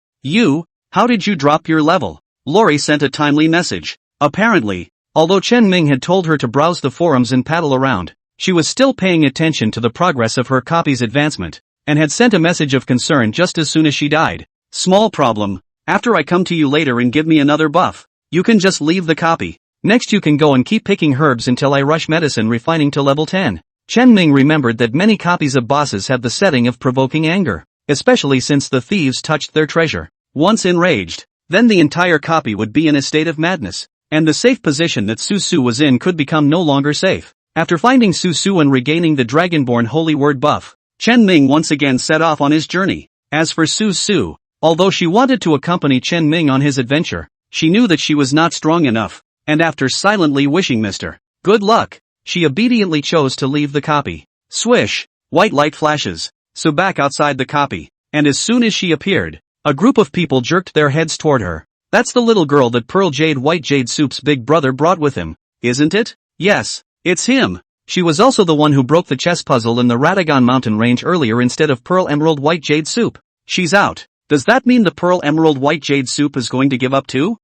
how did you drop your level? Lori sent a timely message. Apparently, although Chen Ming had told her to browse the forums and paddle around, she was still paying attention to the progress of her copy's advancement, and had sent a message of concern just as soon as she died. Small problem. After I come to you later and give me another buff, you can just leave the copy. Next you can go and keep picking herbs until I rush medicine refining to level 10. Chen Ming remembered that many copies of bosses have the setting of provoking anger, especially since the thieves touched their treasure. Once enraged, then the entire copy would be in a state of madness, and the safe position that Su Su was in could become no longer safe. After finding Su Su and regaining the Dragonborn Holy Word buff, Chen Ming once again set off on his journey. As for Su Su, although she wanted to accompany Chen Ming on his adventure, she knew that she was not strong enough, and after silently wishing Mr. Good luck, she obediently chose to leave the copy. Swish, white light flashes. so back outside the copy. And as soon as she appeared, a group of people jerked their heads toward her. That's the little girl that Pearl Jade White Jade Soup's big brother brought with him, isn't it? Yes, it's him. She was also the one who broke the chess puzzle in the Radagon mountain range earlier instead of Pearl Emerald White Jade Soup. She's out. Does that mean the Pearl Emerald White Jade Soup is going to give up too?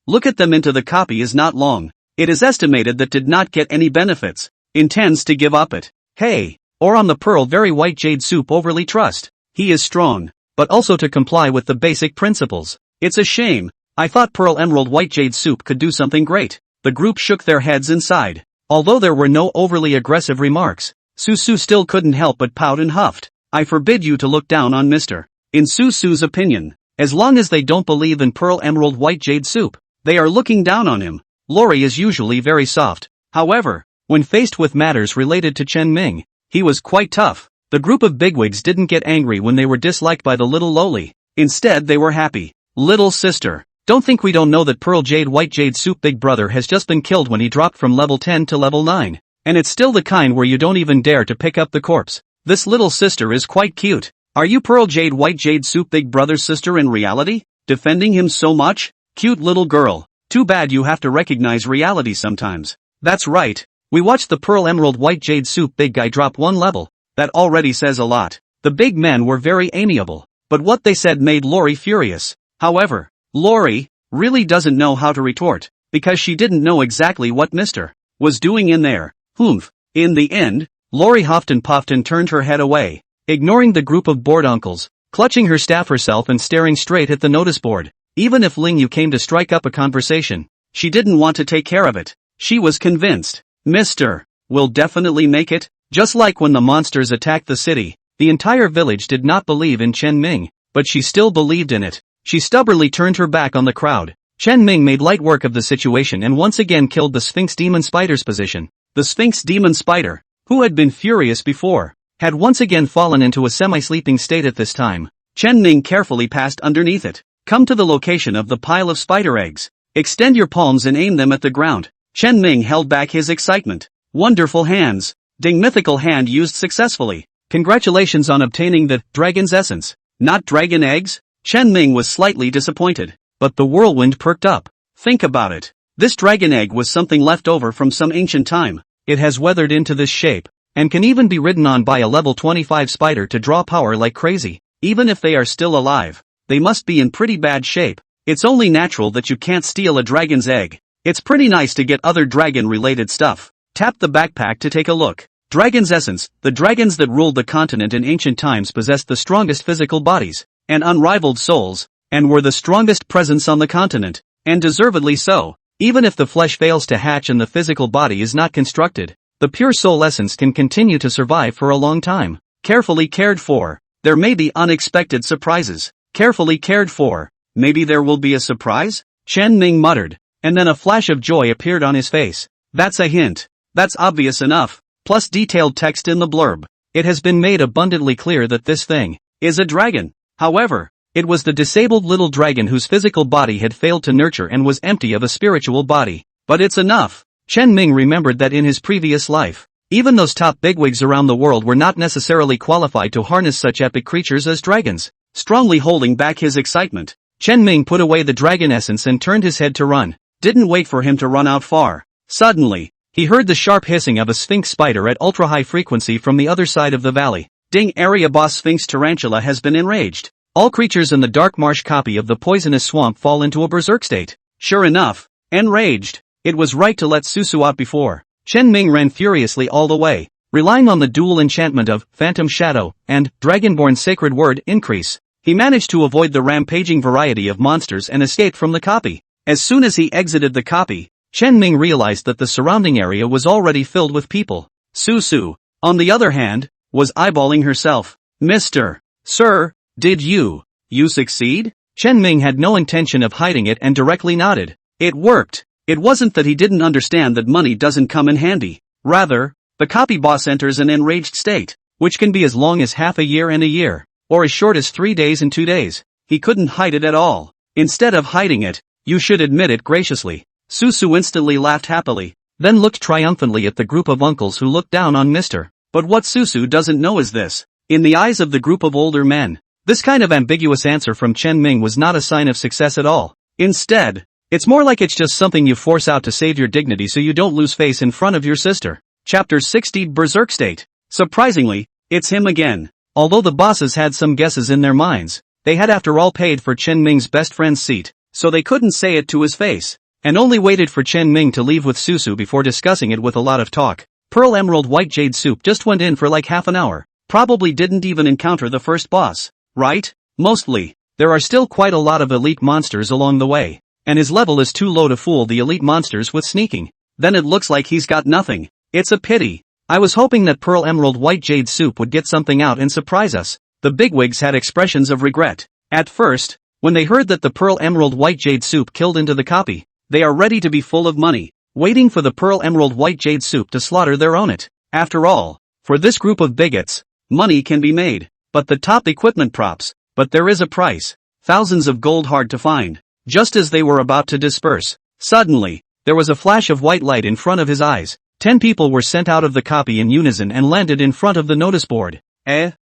Look at them into the copy is not long. It is estimated that did not get any benefits. Intends to give up it. Hey, or on the Pearl Very White Jade Soup overly trust. He is strong, but also to comply with the basic principles. It's a shame. I thought Pearl Emerald White Jade Soup could do something great. The group shook their heads inside. Although there were no overly aggressive remarks, Susu still couldn't help but pout and huffed. I forbid you to look down on Mr. In Susu's opinion, as long as they don't believe in Pearl Emerald White Jade Soup, they are looking down on him. Lori is usually very soft. However, when faced with matters related to Chen Ming, he was quite tough. The group of bigwigs didn't get angry when they were disliked by the little lowly. Instead they were happy. Little sister, don't think we don't know that Pearl Jade White Jade Soup big brother has just been killed when he dropped from level 10 to level 9. And it's still the kind where you don't even dare to pick up the corpse. This little sister is quite cute. Are you Pearl Jade White Jade Soup big brother's sister in reality? Defending him so much? Cute little girl. Too bad you have to recognize reality sometimes. That's right. We watched the Pearl Emerald White Jade Soup big guy drop one level. That already says a lot. The big men were very amiable, but what they said made Lori furious. However, Lori really doesn't know how to retort, because she didn't know exactly what Mr. was doing in there. Humph. In the end, Lori huffed and puffed and turned her head away, ignoring the group of bored uncles, clutching her staff herself and staring straight at the notice board. Even if Ling Yu came to strike up a conversation, she didn't want to take care of it. She was convinced, Mr. will definitely make it. Just like when the monsters attacked the city, the entire village did not believe in Chen Ming, but she still believed in it. She stubbornly turned her back on the crowd. Chen Ming made light work of the situation and once again killed the Sphinx Demon Spider's position. The Sphinx Demon Spider, who had been furious before, had once again fallen into a semi-sleeping state at this time. Chen Ming carefully passed underneath it. Come to the location of the pile of spider eggs. Extend your palms and aim them at the ground. Chen Ming held back his excitement. Wonderful hands. Ding mythical hand used successfully. Congratulations on obtaining the dragon's essence. Not dragon eggs? Chen Ming was slightly disappointed, but the whirlwind perked up. Think about it. This dragon egg was something left over from some ancient time. It has weathered into this shape, and can even be ridden on by a level 25 spider to draw power like crazy. Even if they are still alive, they must be in pretty bad shape. It's only natural that you can't steal a dragon's egg. It's pretty nice to get other dragon-related stuff. Tap the backpack to take a look. Dragon's essence. The dragons that ruled the continent in ancient times possessed the strongest physical bodies, and unrivaled souls, and were the strongest presence on the continent, and deservedly so. Even if the flesh fails to hatch and the physical body is not constructed, the pure soul essence can continue to survive for a long time. Carefully cared for. There may be unexpected surprises. Carefully cared for. Maybe there will be a surprise? Chen Ming muttered, and then a flash of joy appeared on his face. That's a hint. That's obvious enough. Plus detailed text in the blurb. It has been made abundantly clear that this thing is a dragon. However, it was the disabled little dragon whose physical body had failed to nurture and was empty of a spiritual body. But it's enough. Chen Ming remembered that in his previous life, even those top bigwigs around the world were not necessarily qualified to harness such epic creatures as dragons. Strongly holding back his excitement, Chen Ming put away the dragon essence and turned his head to run. Didn't wait for him to run out far. Suddenly, he heard the sharp hissing of a sphinx spider at ultra-high frequency from the other side of the valley. Ding! Area boss Sphinx Tarantula has been enraged. All creatures in the dark marsh copy of the poisonous swamp fall into a berserk state. Sure enough, enraged. It was right to let Susu out before. Chen Ming ran furiously all the way, relying on the dual enchantment of Phantom Shadow and Dragonborn Sacred Word Increase. He managed to avoid the rampaging variety of monsters and escaped from the copy. As soon as he exited the copy, Chen Ming realized that the surrounding area was already filled with people. Susu, on the other hand, was eyeballing herself. Mr. Sir, did you succeed? Chen Ming had no intention of hiding it and directly nodded. It worked. It wasn't that he didn't understand that money doesn't come in handy. Rather, the copy boss enters an enraged state, which can be as long as half a year and a year, or as short as 3 days and 2 days. He couldn't hide it at all. Instead of hiding it, you should admit it graciously. Susu instantly laughed happily, then looked triumphantly at the group of uncles who looked down on Mr. But what Susu doesn't know is this. In the eyes of the group of older men, this kind of ambiguous answer from Chen Ming was not a sign of success at all. Instead, it's more like it's just something you force out to save your dignity so you don't lose face in front of your sister. Chapter 60 Berserk State. Surprisingly, it's him again. Although the bosses had some guesses in their minds, they had after all paid for Chen Ming's best friend's seat, so they couldn't say it to his face, and only waited for Chen Ming to leave with Susu before discussing it with a lot of talk. Pearl Emerald White Jade Soup just went in for like half an hour. Probably didn't even encounter the first boss, right? Mostly. There are still quite a lot of elite monsters along the way, and his level is too low to fool the elite monsters with sneaking. Then it looks like he's got nothing. It's a pity. I was hoping that Pearl Emerald White Jade Soup would get something out and surprise us. The bigwigs had expressions of regret. At first, when they heard that the Pearl Emerald White Jade Soup killed into the copy, they are ready to be full of money, waiting for the Pearl Emerald White Jade Soup to slaughter their own it. After all, for this group of bigots, money can be made, but the top equipment props, but there is a price. Thousands of gold hard to find. Just as they were about to disperse, suddenly, there was a flash of white light in front of his eyes. 10 people were sent out of the copy in unison and landed in front of the notice board.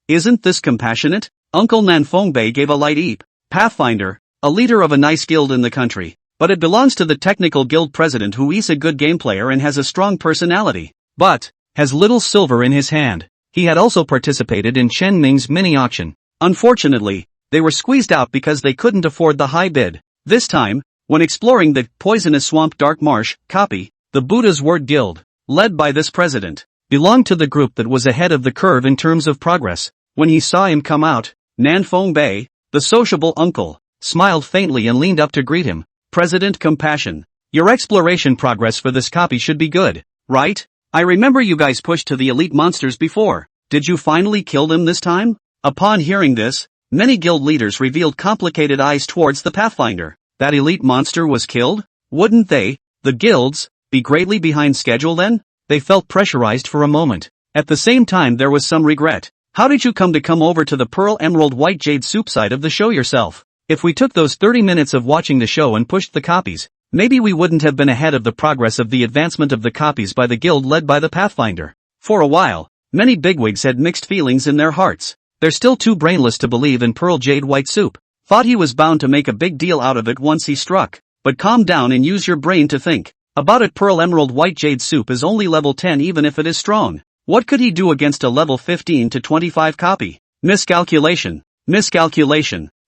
Isn't this compassionate? Uncle Nanfeng gave a light eep. Pathfinder, a leader of a nice guild in the country, but it belongs to the technical guild president who is a good game player and has a strong personality, but has little silver in his hand. He had also participated in Chen Ming's mini-auction. Unfortunately, they were squeezed out because they couldn't afford the high bid. This time, when exploring the Poisonous Swamp Dark Marsh copy, the Buddha's Word Guild, led by this president, belonged to the group that was ahead of the curve in terms of progress. When he saw him come out, Nanfeng Bei, the sociable uncle, smiled faintly and leaned up to greet him. President Compassion, your exploration progress for this copy should be good, right? I remember you guys pushed to the elite monsters before. Did you finally kill them this time? Upon hearing this, many guild leaders revealed complicated eyes towards the Pathfinder. That elite monster was killed? Wouldn't they, the guilds, be greatly behind schedule then? They felt pressurized for a moment. At the same time there was some regret. How did you come over to the Pearl Emerald White Jade Soup side of the show yourself? If we took those 30 minutes of watching the show and pushed the copies, maybe we wouldn't have been ahead of the progress of the advancement of the copies by the guild led by the Pathfinder. For a while, many bigwigs had mixed feelings in their hearts. They're still too brainless to believe in Pearl Jade White Soup. Thought he was bound to make a big deal out of it once he struck. But calm down and use your brain to think. About it. Pearl Emerald White Jade Soup is only level 10 even if it is strong. What could he do against a level 15 to 25 copy? Miscalculation.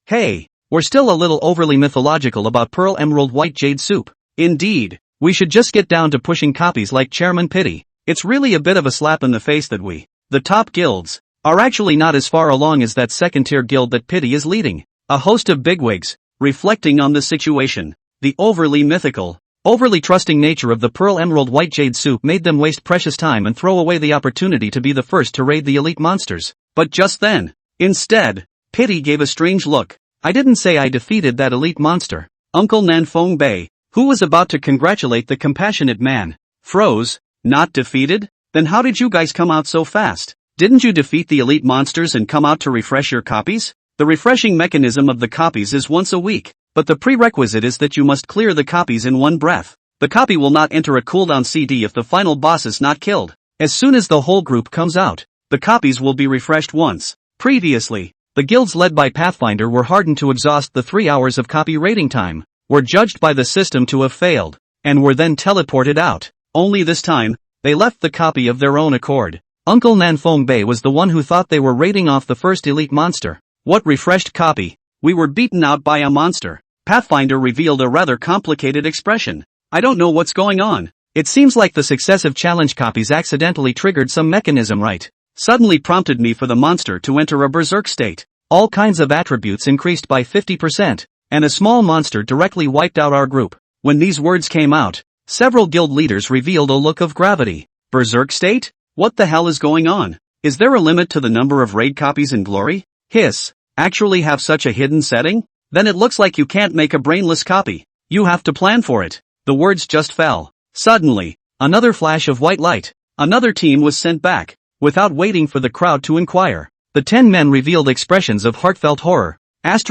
Hey, we're still a little overly mythological about Pearl Emerald White Jade Soup. Indeed, we should just get down to pushing copies like Chairman Pity. It's really a bit of a slap in the face that we, the top guilds, are actually not as far along as that second-tier guild that Pity is leading. A host of bigwigs, reflecting on the situation, the overly mythical, overly trusting nature of the Pearl Emerald White Jade Soup made them waste precious time and throw away the opportunity to be the first to raid the elite monsters. But just then, instead, Pity gave a strange look. I didn't say I defeated that elite monster. Uncle Nanfeng Bei, who was about to congratulate the compassionate man, froze. Not defeated? Then how did you guys come out so fast? Didn't you defeat the elite monsters and come out to refresh your copies? The refreshing mechanism of the copies is once a week, but the prerequisite is that you must clear the copies in one breath. The copy will not enter a cooldown CD if the final boss is not killed. As soon as the whole group comes out, the copies will be refreshed once. Previously, the guilds led by Pathfinder were hardened to exhaust the 3 hours of copy rating time, were judged by the system to have failed, and were then teleported out. Only this time, they left the copy of their own accord. Uncle Nanfeng Bei was the one who thought they were raiding off the first elite monster. What refreshed copy? We were beaten out by a monster. Pathfinder revealed a rather complicated expression. I don't know what's going on. It seems like the successive challenge copies accidentally triggered some mechanism right. Suddenly prompted me for the monster to enter a berserk state. All kinds of attributes increased by 50%, and a small monster directly wiped out our group. When these words came out, several guild leaders revealed a look of gravity. Berserk state? What the hell is going on? Is there a limit to the number of raid copies in Glory? Hiss. Actually have such a hidden setting? Then it looks like you can't make a brainless copy. You have to plan for it. The words just fell. Suddenly, another flash of white light. Another team was sent back. Without waiting for the crowd to inquire, the 10 men revealed expressions of heartfelt horror. What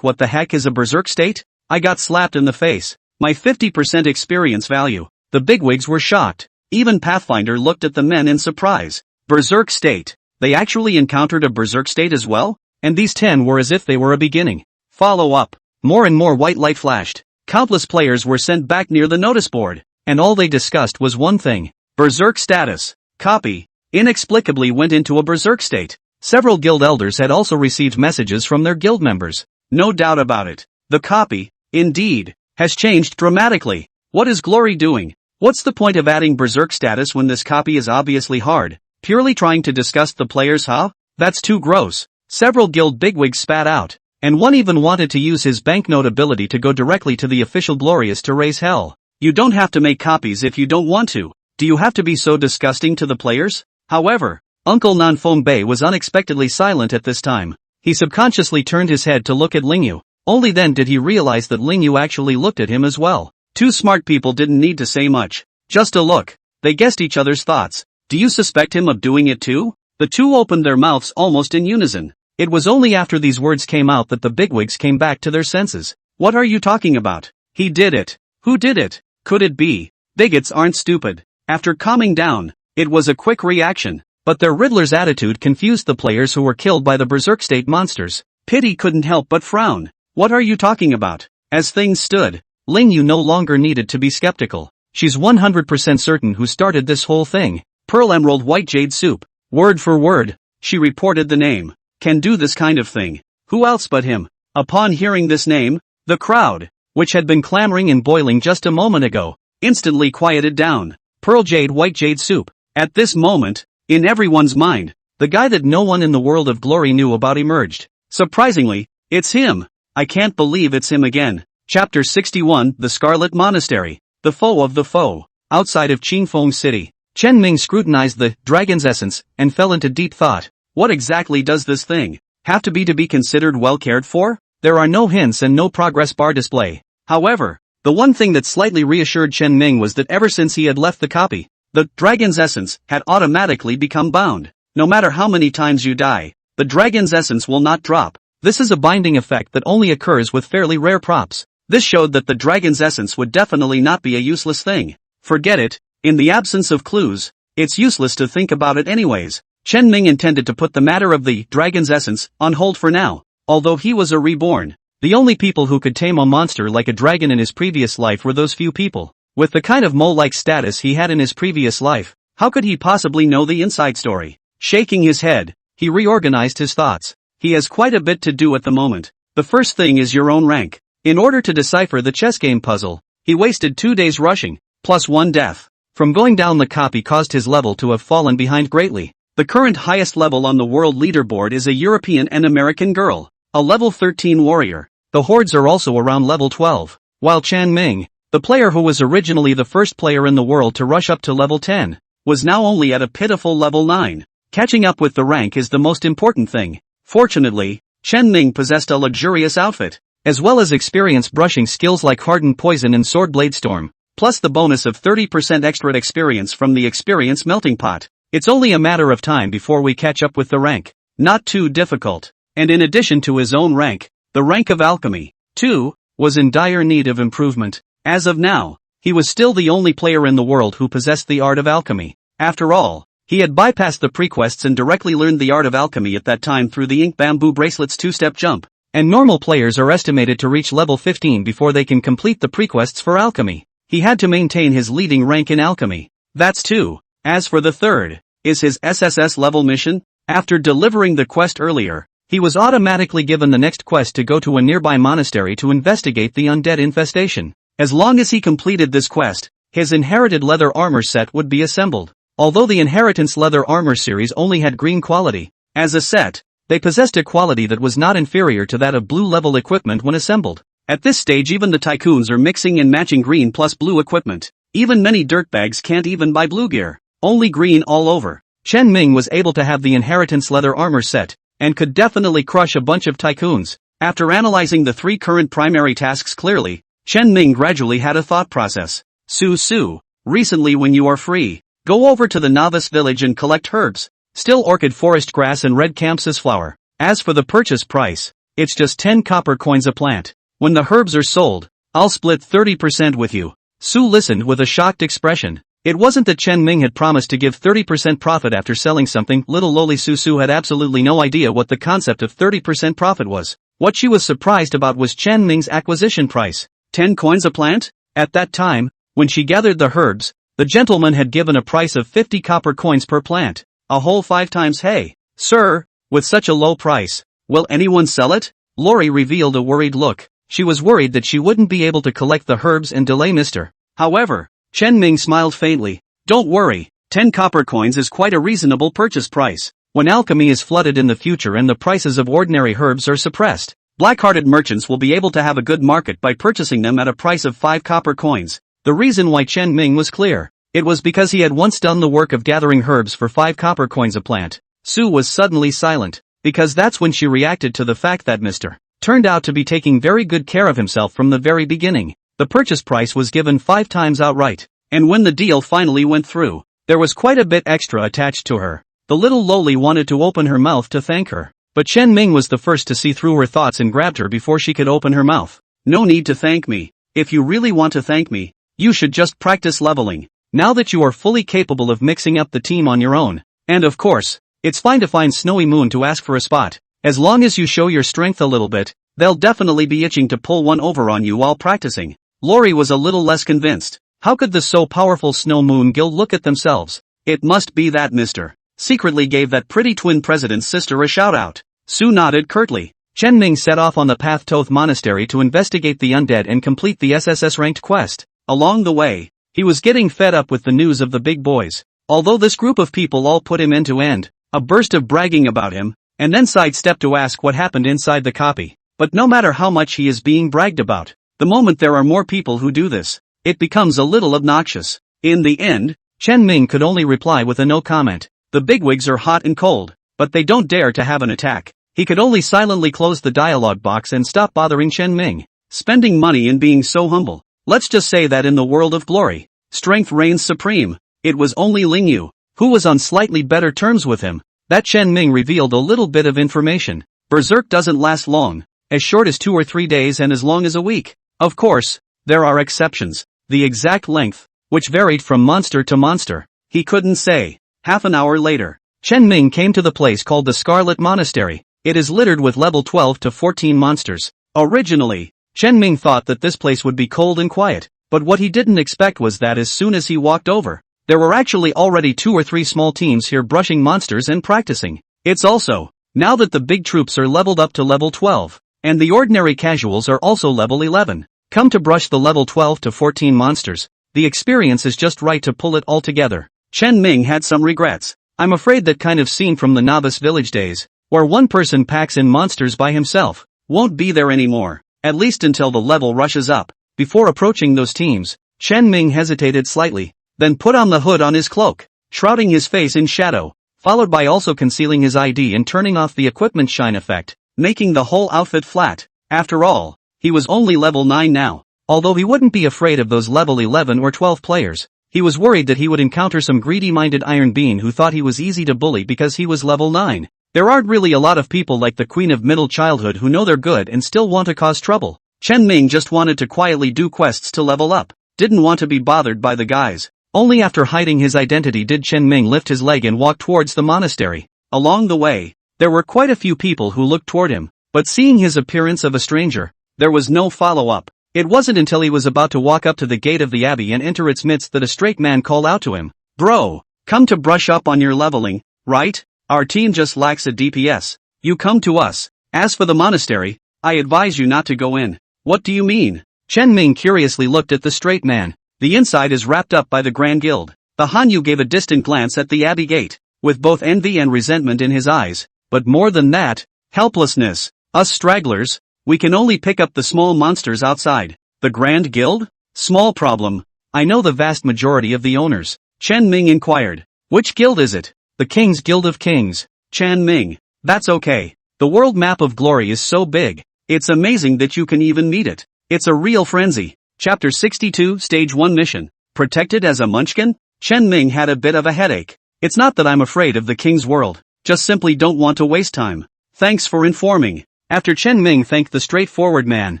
the heck is a berserk state? I got slapped in the face. My 50% experience value. The bigwigs were shocked. Even Pathfinder looked at the men in surprise. Berserk state. They actually encountered a berserk state as well? And these 10 were as if they were a beginning. Follow up. More and more white light flashed. Countless players were sent back near the notice board, and all they discussed was one thing. Berserk status. Copy. Inexplicably went into a berserk state. Several guild elders had also received messages from their guild members. No doubt about it. The copy, indeed, has changed dramatically. What is Glory doing? What's the point of adding berserk status when this copy is obviously hard? Purely trying to disgust the players, huh? That's too gross. Several guild bigwigs spat out, and one even wanted to use his banknote ability to go directly to the official Glorious to raise hell. You don't have to make copies if you don't want to. Do you have to be so disgusting to the players? However, Uncle Nanfeng Bei was unexpectedly silent at this time. He subconsciously turned his head to look at Lingyu. Only then did he realize that Lingyu actually looked at him as well. Two smart people didn't need to say much. Just a look. They guessed each other's thoughts. Do you suspect him of doing it too? The two opened their mouths almost in unison. It was only after these words came out that the bigwigs came back to their senses. What are you talking about? He did it. Who did it? Could it be? Bigots aren't stupid. After calming down, it was a quick reaction, but their Riddler's attitude confused the players who were killed by the Berserk State monsters. Pity couldn't help but frown. What are you talking about? As things stood, Lingyu no longer needed to be skeptical. She's 100% certain who started this whole thing. Pearl Emerald White Jade Soup. Word for word, she reported the name. Can do this kind of thing. Who else but him? Upon hearing this name, the crowd, which had been clamoring and boiling just a moment ago, instantly quieted down. Pearl Jade White Jade Soup. At this moment, in everyone's mind, the guy that no one in the world of Glory knew about emerged. Surprisingly, it's him. I can't believe it's him again. Chapter 61, The Scarlet Monastery. The foe of the foe. Outside of Qingfeng City, Chen Ming scrutinized the dragon's essence and fell into deep thought. What exactly does this thing have to be considered well cared for? There are no hints and no progress bar display. However, the one thing that slightly reassured Chen Ming was that ever since he had left the copy, the dragon's essence had automatically become bound. No matter how many times you die, the dragon's essence will not drop. This is a binding effect that only occurs with fairly rare props. This showed that the dragon's essence would definitely not be a useless thing. Forget it. In the absence of clues, it's useless to think about it anyways. Chen Ming intended to put the matter of the dragon's essence on hold for now. Although he was a reborn, the only people who could tame a monster like a dragon in his previous life were those few people. With the kind of mole-like status he had in his previous life, how could he possibly know the inside story? Shaking his head, he reorganized his thoughts. He has quite a bit to do at the moment. The first thing is your own rank. In order to decipher the chess game puzzle, he wasted 2 days rushing, plus 1 death. From going down the copy caused his level to have fallen behind greatly. The current highest level on the world leaderboard is a European and American girl, a level 13 warrior. The hordes are also around level 12, while Chen Ming, the player who was originally the first player in the world to rush up to level 10, was now only at a pitiful level 9. Catching up with the rank is the most important thing. Fortunately, Chen Ming possessed a luxurious outfit, as well as experience brushing skills like Hardened Poison and Sword Blade Storm, plus the bonus of 30% extra experience from the Experience Melting Pot. It's only a matter of time before we catch up with the rank. Not too difficult. And in addition to his own rank, the rank of alchemy, too, was in dire need of improvement. As of now, he was still the only player in the world who possessed the art of alchemy. After all, he had bypassed the prequests and directly learned the art of alchemy at that time through the Ink Bamboo Bracelet's 2-step jump. And normal players are estimated to reach level 15 before they can complete the prequests for alchemy. He had to maintain his leading rank in alchemy. That's 2. As for the third, is his SSS level mission. After delivering the quest earlier, he was automatically given the next quest to go to a nearby monastery to investigate the undead infestation. As long as he completed this quest, his inherited leather armor set would be assembled. Although the Inheritance leather armor series only had green quality, as a set, they possessed a quality that was not inferior to that of blue level equipment when assembled. At this stage even the tycoons are mixing and matching green plus blue equipment. Even many dirtbags can't even buy blue gear. Only green all over. Chen Ming was able to have the Inheritance leather armor set, and could definitely crush a bunch of tycoons. After analyzing the 3 current primary tasks clearly, Chen Ming gradually had a thought process. Su, recently when you are free, go over to the novice village and collect herbs, still orchid forest grass and red campsis flower. As for the purchase price, it's just 10 copper coins a plant. When the herbs are sold, I'll split 30% with you. Su listened with a shocked expression. It wasn't that Chen Ming had promised to give 30% profit after selling something. Little lowly Su had absolutely no idea what the concept of 30% profit was. What she was surprised about was Chen Ming's acquisition price. 10 coins a plant? At that time, when she gathered the herbs, the gentleman had given a price of 50 copper coins per plant. A whole 5 times. Hey, sir, with such a low price, will anyone sell it? Lori revealed a worried look. She was worried that she wouldn't be able to collect the herbs and delay Mr. However, Chen Ming smiled faintly. Don't worry, 10 copper coins is quite a reasonable purchase price. When alchemy is flooded in the future and the prices of ordinary herbs are suppressed, black-hearted merchants will be able to have a good market by purchasing them at a price of 5 copper coins. The reason why Chen Ming was clear. It was because he had once done the work of gathering herbs for 5 copper coins a plant. Su was suddenly silent, because that's when she reacted to the fact that Mr. turned out to be taking very good care of himself from the very beginning. The purchase price was given 5 times outright, and when the deal finally went through, there was quite a bit extra attached to her. The little lowly wanted to open her mouth to thank her, but Chen Ming was the first to see through her thoughts and grabbed her before she could open her mouth. No need to thank me. If you really want to thank me, you should just practice leveling. Now that you are fully capable of mixing up the team on your own. And of course, it's fine to find Snowy Moon to ask for a spot. As long as you show your strength a little bit, they'll definitely be itching to pull one over on you while practicing. Lori was a little less convinced. How could the so powerful Snow Moon Guild look at themselves? It must be that Mr. secretly gave that pretty twin president's sister a shout-out. Su nodded curtly. Chen Ming set off on the path to Thoth Monastery to investigate the undead and complete the SSS-ranked quest. Along the way, he was getting fed up with the news of the big boys. Although this group of people all put him end to end, a burst of bragging about him, and then sidestepped to ask what happened inside the copy. But no matter how much he is being bragged about, the moment there are more people who do this, it becomes a little obnoxious. In the end, Chen Ming could only reply with a no comment. The bigwigs are hot and cold, but they don't dare to have an attack. He could only silently close the dialogue box and stop bothering Chen Ming. Spending money and being so humble. Let's just say that in the world of glory, strength reigns supreme. It was only Ling Yu, who was on slightly better terms with him. That Chen Ming revealed a little bit of information. Berserk doesn't last long, as short as 2 or 3 days and as long as a week. Of course, there are exceptions. The exact length, which varied from monster to monster, he couldn't say. Half an hour later, Chen Ming came to the place called the Scarlet Monastery. It is littered with level 12 to 14 monsters. Originally, Chen Ming thought that this place would be cold and quiet, but what he didn't expect was that as soon as he walked over, there were actually already 2 or 3 small teams here brushing monsters and practicing. It's also, now that the big troops are leveled up to level 12, and the ordinary casuals are also level 11, come to brush the level 12 to 14 monsters, the experience is just right to pull it all together. Chen Ming had some regrets. I'm afraid that kind of scene from the novice village days, where one person packs in monsters by himself, won't be there anymore, at least until the level rushes up. Before approaching those teams, Chen Ming hesitated slightly, then put on the hood on his cloak, shrouding his face in shadow, followed by also concealing his ID and turning off the equipment shine effect, making the whole outfit flat. After all, he was only level 9 now. Although he wouldn't be afraid of those level 11 or 12 players, he was worried that he would encounter some greedy-minded Iron Bean who thought he was easy to bully because he was level 9. There aren't really a lot of people like the Queen of Middle Childhood who know they're good and still want to cause trouble. Chen Ming just wanted to quietly do quests to level up, didn't want to be bothered by the guys. Only after hiding his identity did Chen Ming lift his leg and walk towards the monastery. Along the way, there were quite a few people who looked toward him, but seeing his appearance of a stranger, there was no follow-up. It wasn't until he was about to walk up to the gate of the abbey and enter its midst that a straight man called out to him. Bro, come to brush up on your leveling, right? Our team just lacks a DPS. You come to us. As for the monastery, I advise you not to go in. What do you mean? Chen Ming curiously looked at the straight man. The inside is wrapped up by the Grand Guild. The Hanyu gave a distant glance at the abbey gate, with both envy and resentment in his eyes, but more than that, helplessness. Us stragglers, we can only pick up the small monsters outside. The Grand Guild? Small problem. I know the vast majority of the owners. Chen Ming inquired. Which guild is it? The King's Guild of Kings. Chen Ming. That's okay. The world map of glory is so big. It's amazing that you can even meet it. It's a real frenzy. Chapter 62 Stage 1 Mission. Protected as a munchkin? Chen Ming had a bit of a headache. It's not that I'm afraid of the King's world. Just simply don't want to waste time. Thanks for informing. After Chen Ming thanked the straightforward man,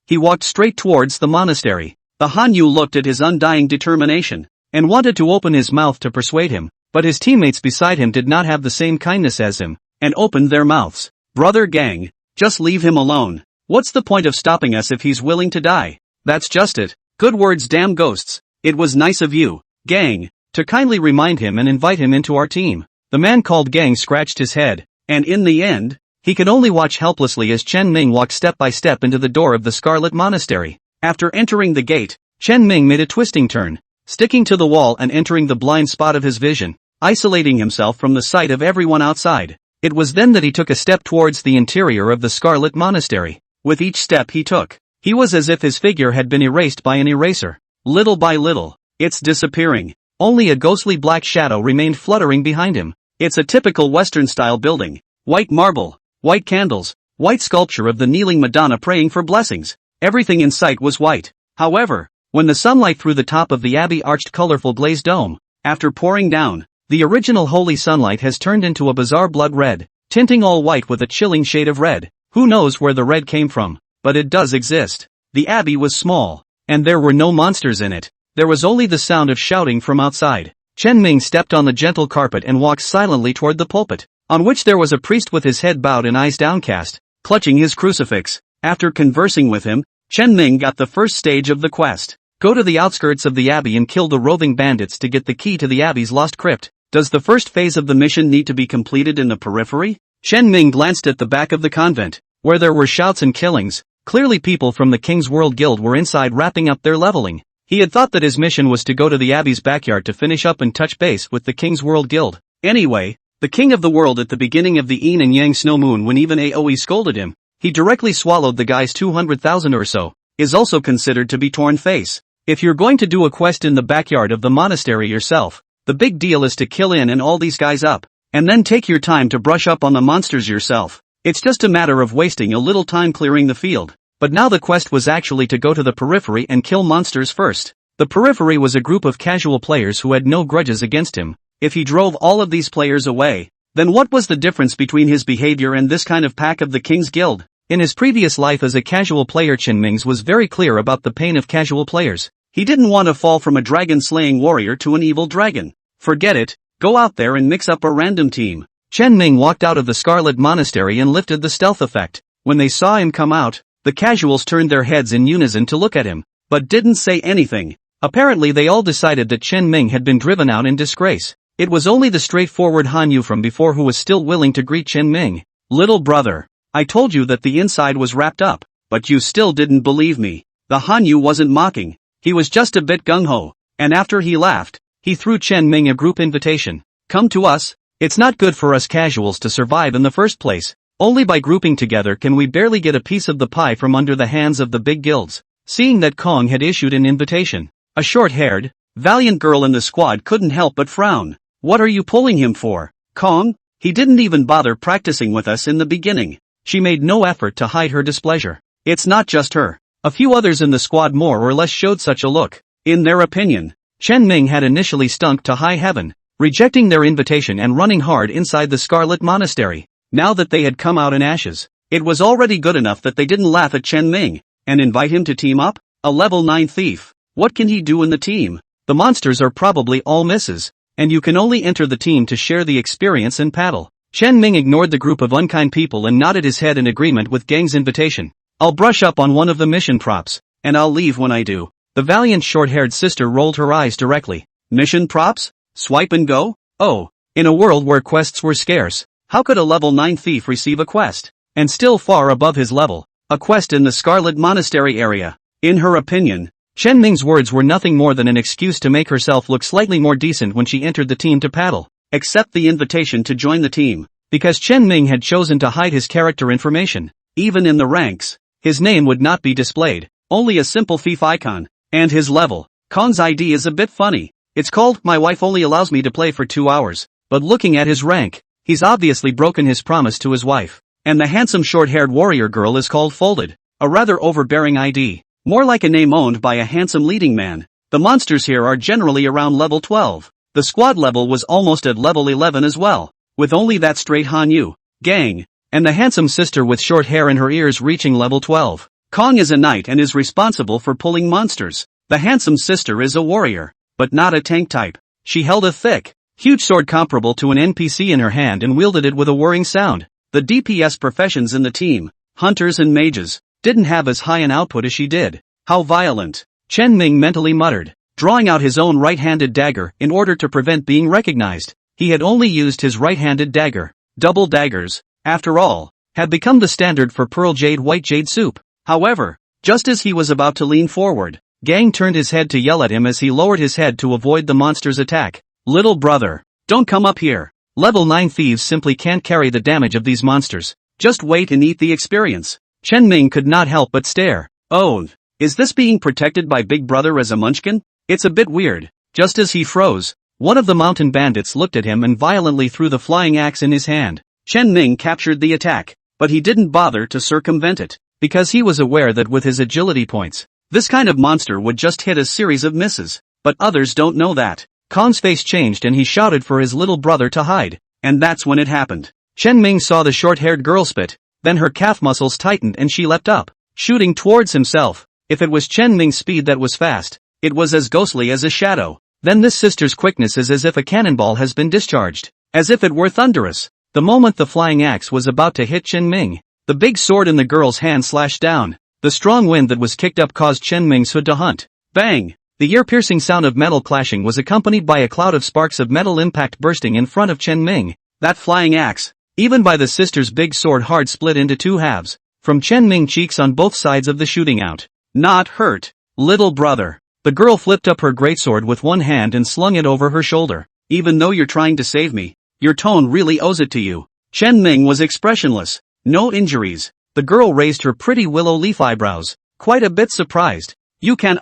he walked straight towards the monastery. The Hanyu looked at his undying determination. and wanted to open his mouth to persuade him, but his teammates beside him did not have the same kindness as him, and opened their mouths. "Brother Gang, just leave him alone. What's the point of stopping us if he's willing to die?" "That's just it. Good words, damn ghosts. It was nice of you, Gang, to kindly remind him and invite him into our team." The man called Gang scratched his head, and in the end, he could only watch helplessly as Chen Ming walked step by step into the door of the Scarlet Monastery. After entering the gate, Chen Ming made a twisting turn, sticking to the wall and entering the blind spot of his vision, isolating himself from the sight of everyone outside. It was then that he took a step towards the interior of the Scarlet Monastery. With each step he took, he was as if his figure had been erased by an eraser. Little by little, it's disappearing. Only a ghostly black shadow remained fluttering behind him. It's a typical Western-style building. White marble, white candles, white sculpture of the kneeling Madonna praying for blessings. Everything in sight was white. However, when the sunlight through the top of the abbey arched colorful glazed dome, after pouring down, the original holy sunlight has turned into a bizarre blood red, tinting all white with a chilling shade of red. Who knows where the red came from, but it does exist. The abbey was small, and there were no monsters in it. There was only the sound of shouting from outside. Chen Ming stepped on the gentle carpet and walked silently toward the pulpit, on which there was a priest with his head bowed and eyes downcast, clutching his crucifix. After conversing with him, Chen Ming got the first stage of the quest. Go to the outskirts of the abbey and kill the roving bandits to get the key to the abbey's lost crypt. Does the first phase of the mission need to be completed in the periphery? Chen Ming glanced at the back of the convent, where there were shouts and killings. Clearly people from the King's World Guild were inside wrapping up their leveling. He had thought that his mission was to go to the abbey's backyard to finish up and touch base with the King's World Guild. Anyway, the king of the world at the beginning of the Yin and Yang Snow Moon, when even Aoi scolded him, he directly swallowed the guy's 200,000 or so, is also considered to be torn face. If you're going to do a quest in the backyard of the monastery yourself, the big deal is to kill in and all these guys up, and then take your time to brush up on the monsters yourself. It's just a matter of wasting a little time clearing the field. But now the quest was actually to go to the periphery and kill monsters first. The periphery was a group of casual players who had no grudges against him. If he drove all of these players away, then what was the difference between his behavior and this kind of pack of the King's Guild? In his previous life as a casual player, Chen Ming's was very clear about the pain of casual players. He didn't want to fall from a dragon-slaying warrior to an evil dragon. Forget it, go out there and mix up a random team. Chen Ming walked out of the Scarlet Monastery and lifted the stealth effect. When they saw him come out, the casuals turned their heads in unison to look at him, but didn't say anything. Apparently they all decided that Chen Ming had been driven out in disgrace. It was only the straightforward Han Yu from before who was still willing to greet Chen Ming. "Little brother, I told you that the inside was wrapped up, but you still didn't believe me." The Han Yu wasn't mocking, he was just a bit gung-ho, and after he laughed, he threw Chen Ming a group invitation. "Come to us. It's not good for us casuals to survive in the first place. Only by grouping together can we barely get a piece of the pie from under the hands of the big guilds." Seeing that Kong had issued an invitation, a short-haired, valiant girl in the squad couldn't help but frown. "What are you pulling him for, Kong? He didn't even bother practicing with us in the beginning." She made no effort to hide her displeasure. It's not just her. A few others in the squad more or less showed such a look. In their opinion, Chen Ming had initially stunk to high heaven, rejecting their invitation and running hard inside the Scarlet Monastery. Now that they had come out in ashes, it was already good enough that they didn't laugh at Chen Ming and invite him to team up. A level 9 thief. What can he do in the team? The monsters are probably all misses, and you can only enter the team to share the experience and paddle. Chen Ming ignored the group of unkind people and nodded his head in agreement with Gang's invitation. "I'll brush up on one of the mission props, and I'll leave when I do." The valiant short-haired sister rolled her eyes directly. "Mission props? Swipe and go? Oh, in a world where quests were scarce, how could a level 9 thief receive a quest? And still far above his level, a quest in the Scarlet Monastery area." In her opinion, Chen Ming's words were nothing more than an excuse to make herself look slightly more decent when she entered the team to paddle. Accept the invitation to join the team, because Chen Ming had chosen to hide his character information. Even in the ranks, his name would not be displayed, only a simple thief icon, and his level. Kong's ID is a bit funny. It's called "My wife only allows me to play for 2 hours, but looking at his rank, he's obviously broken his promise to his wife." And the handsome short-haired warrior girl is called Folded, a rather overbearing ID, more like a name owned by a handsome leading man. The monsters here are generally around level 12. The squad level was almost at level 11 as well, with only that straight Han Yu, Gang, and the handsome sister with short hair in her ears reaching level 12. Kong is a knight and is responsible for pulling monsters. The handsome sister is a warrior, but not a tank type. She held a thick, huge sword comparable to an NPC in her hand and wielded it with a whirring sound. The DPS professions in the team, hunters and mages, didn't have as high an output as she did. How violent, Chen Ming mentally muttered, drawing out his own right-handed dagger in order to prevent being recognized. He had only used his right-handed dagger. Double daggers, after all, had become the standard for pearl jade white jade soup. However, just as he was about to lean forward, Gang turned his head to yell at him as he lowered his head to avoid the monster's attack. Little brother, don't come up here. Level 9 thieves simply can't carry the damage of these monsters. Just wait and eat the experience. Chen Ming could not help but stare. Oh, is this being protected by Big Brother as a munchkin? It's a bit weird. Just as he froze, one of the mountain bandits looked at him and violently threw the flying axe in his hand. Chen Ming captured the attack, but he didn't bother to circumvent it, because he was aware that with his agility points, this kind of monster would just hit a series of misses. But others don't know that. Kong's face changed and he shouted for his little brother to hide, and that's when it happened. Chen Ming saw the short-haired girl spit, then her calf muscles tightened and she leapt up, shooting towards himself. If it was Chen Ming's speed that was fast, it was as ghostly as a shadow. Then this sister's quickness is as if a cannonball has been discharged, as if it were thunderous. The moment the flying axe was about to hit Chen Ming, the big sword in the girl's hand slashed down. The strong wind that was kicked up caused Chen Ming's hood to hunt. Bang! The ear-piercing sound of metal clashing was accompanied by a cloud of sparks of metal impact bursting in front of Chen Ming. That flying axe, even by the sister's big sword, hard split into two halves, from Chen Ming's cheeks on both sides of the shooting out. Not hurt, little brother. The girl flipped up her greatsword with one hand and slung it over her shoulder. Even though you're trying to save me, your tone really owes it to you. Chen Ming was expressionless. No injuries. The girl raised her pretty willow leaf eyebrows, quite a bit surprised. You can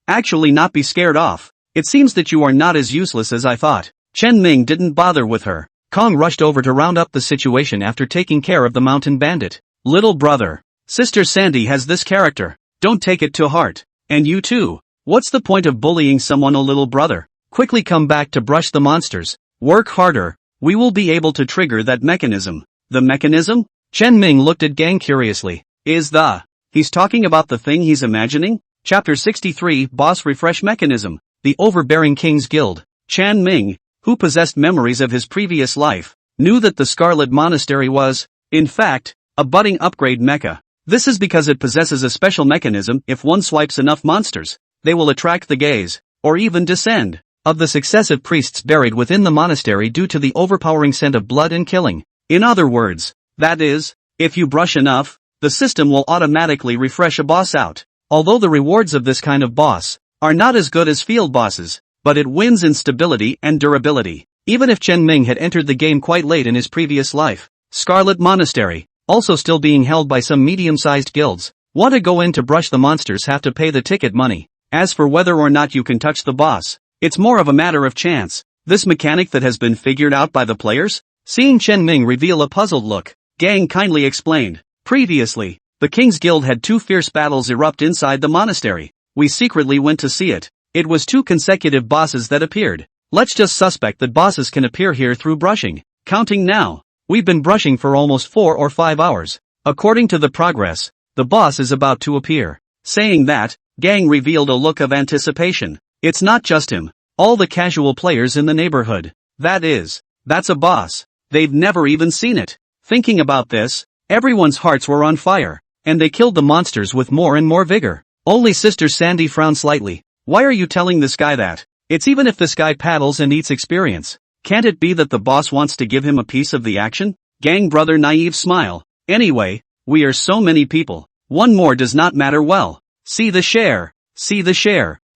actually not be scared off. It seems that you are not as useless as I thought. Chen Ming didn't bother with her. Kong rushed over to round up the situation after taking care of the mountain bandit. Little brother, Sister Sandy has this character. Don't take it to heart. And you too. What's the point of bullying someone, oh little brother? Quickly come back to brush the monsters. Work harder. We will be able to trigger that mechanism. The mechanism? Chen Ming looked at Gang curiously. He's talking about the thing he's imagining? Chapter 63 Boss Refresh Mechanism. The Overbearing King's Guild. Chen Ming, who possessed memories of his previous life, knew that the Scarlet Monastery was, in fact, a budding upgrade mecha. This is because it possesses a special mechanism. If one swipes enough monsters, they will attract the gaze, or even descend, of the successive priests buried within the monastery due to the overpowering scent of blood and killing. In other words, that is, if you brush enough, the system will automatically refresh a boss out. Although the rewards of this kind of boss are not as good as field bosses, but it wins in stability and durability. Even if Chen Ming had entered the game quite late in his previous life, Scarlet Monastery, also still being held by some medium-sized guilds, want to go in to brush the monsters have to pay the ticket money. As for whether or not you can touch the boss, it's more of a matter of chance. This mechanic that has been figured out by the players? Seeing Chen Ming reveal a puzzled look, Gang kindly explained. Previously, the King's Guild had two fierce battles erupt inside the monastery. We secretly went to see it. It was two consecutive bosses that appeared. Let's just suspect that bosses can appear here through brushing. Counting now. We've been brushing for almost 4 or 5 hours. According to the progress, the boss is about to appear. Saying that, Gang revealed a look of anticipation. It's not just him. All the casual players in the neighborhood. That's a boss. They've never even seen it. Thinking about this, everyone's hearts were on fire, and they killed the monsters with more and more vigor. Only Sister Sandy frowned slightly. Why are you telling this guy that? It's even if this guy paddles and eats experience. Can't it be that the boss wants to give him a piece of the action? Gang brother naive smile. Anyway, we are so many people. One more does not matter. Well, see the share.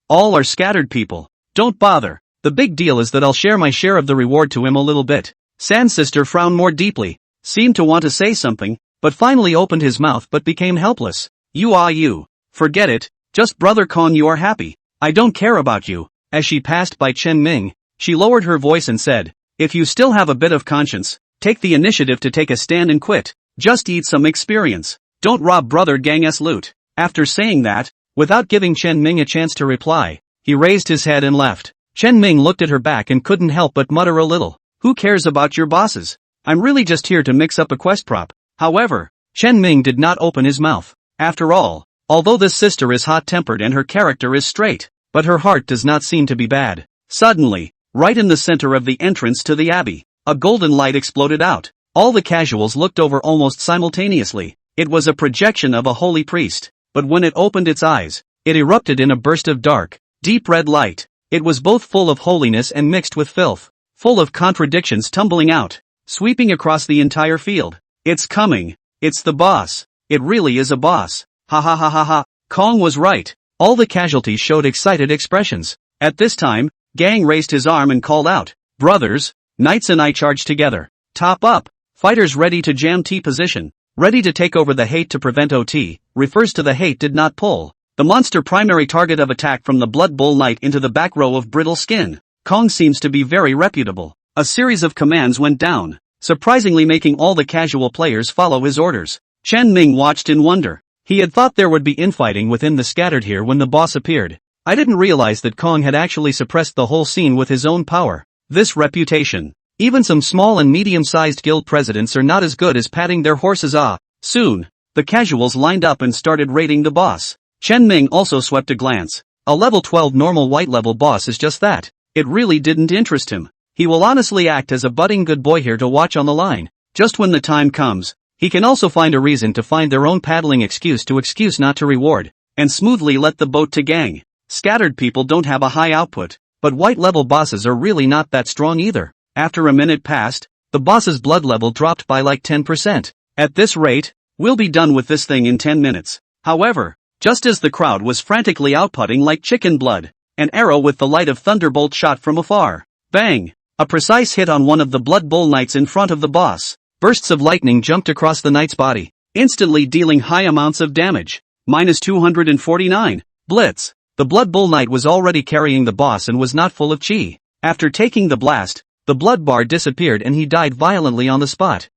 All are scattered people. Don't bother. The big deal is that I'll share my share of the reward to him a little bit. San's sister frowned more deeply, seemed to want to say something, but finally opened his mouth but became helpless. You. Forget it. Just brother Kong, you are happy. I don't care about you. As she passed by Chen Ming, she lowered her voice and said, if you still have a bit of conscience, take the initiative to take a stand and quit. Just eat some experience. Don't rob brother Gang's loot. After saying that, without giving Chen Ming a chance to reply, he raised his head and left. Chen Ming looked at her back and couldn't help but mutter a little. Who cares about your bosses? I'm really just here to mix up a quest prop. However, Chen Ming did not open his mouth. After all, although this sister is hot-tempered and her character is straight, but her heart does not seem to be bad. Suddenly, right in the center of the entrance to the abbey, a golden light exploded out. All the casuals looked over almost simultaneously. It was a projection of a holy priest, but when it opened its eyes, it erupted in a burst of dark, deep red light. It was both full of holiness and mixed with filth, full of contradictions tumbling out, sweeping across the entire field. It's coming. It's the boss. It really is a boss. Ha ha ha ha ha. Kong was right. All the casualties showed excited expressions. At this time, Gang raised his arm and called out, "Brothers, knights and I charge together. Top up. Fighters ready to jam T position. Ready to take over the hate to prevent OT," refers to the hate did not pull. The monster primary target of attack from the Blood Bowl Knight into the back row of brittle skin. Kong seems to be very reputable. A series of commands went down, surprisingly making all the casual players follow his orders. Chen Ming watched in wonder. He had thought there would be infighting within the scattered here when the boss appeared. I didn't realize that Kong had actually suppressed the whole scene with his own power. This reputation. Even some small and medium-sized guild presidents are not as good as patting their horses. Soon, the casuals lined up and started raiding the boss. Chen Ming also swept a glance. A level 12 normal white level boss is just that. It really didn't interest him. He will honestly act as a budding good boy here to watch on the line. Just when the time comes, he can also find a reason to find their own paddling excuse not to reward, and smoothly let the boat to Gang. Scattered people don't have a high output, but white level bosses are really not that strong either. After a minute passed, the boss's blood level dropped by like 10%. At this rate, we'll be done with this thing in 10 minutes. However, just as the crowd was frantically outputting like chicken blood, an arrow with the light of thunderbolt shot from afar. Bang! A precise hit on one of the Blood Bowl Knights in front of the boss. Bursts of lightning jumped across the knight's body, instantly dealing high amounts of damage. Minus 249. Blitz. The Blood Bowl Knight was already carrying the boss and was not full of chi. After taking the blast, the blood bar disappeared and he died violently on the spot.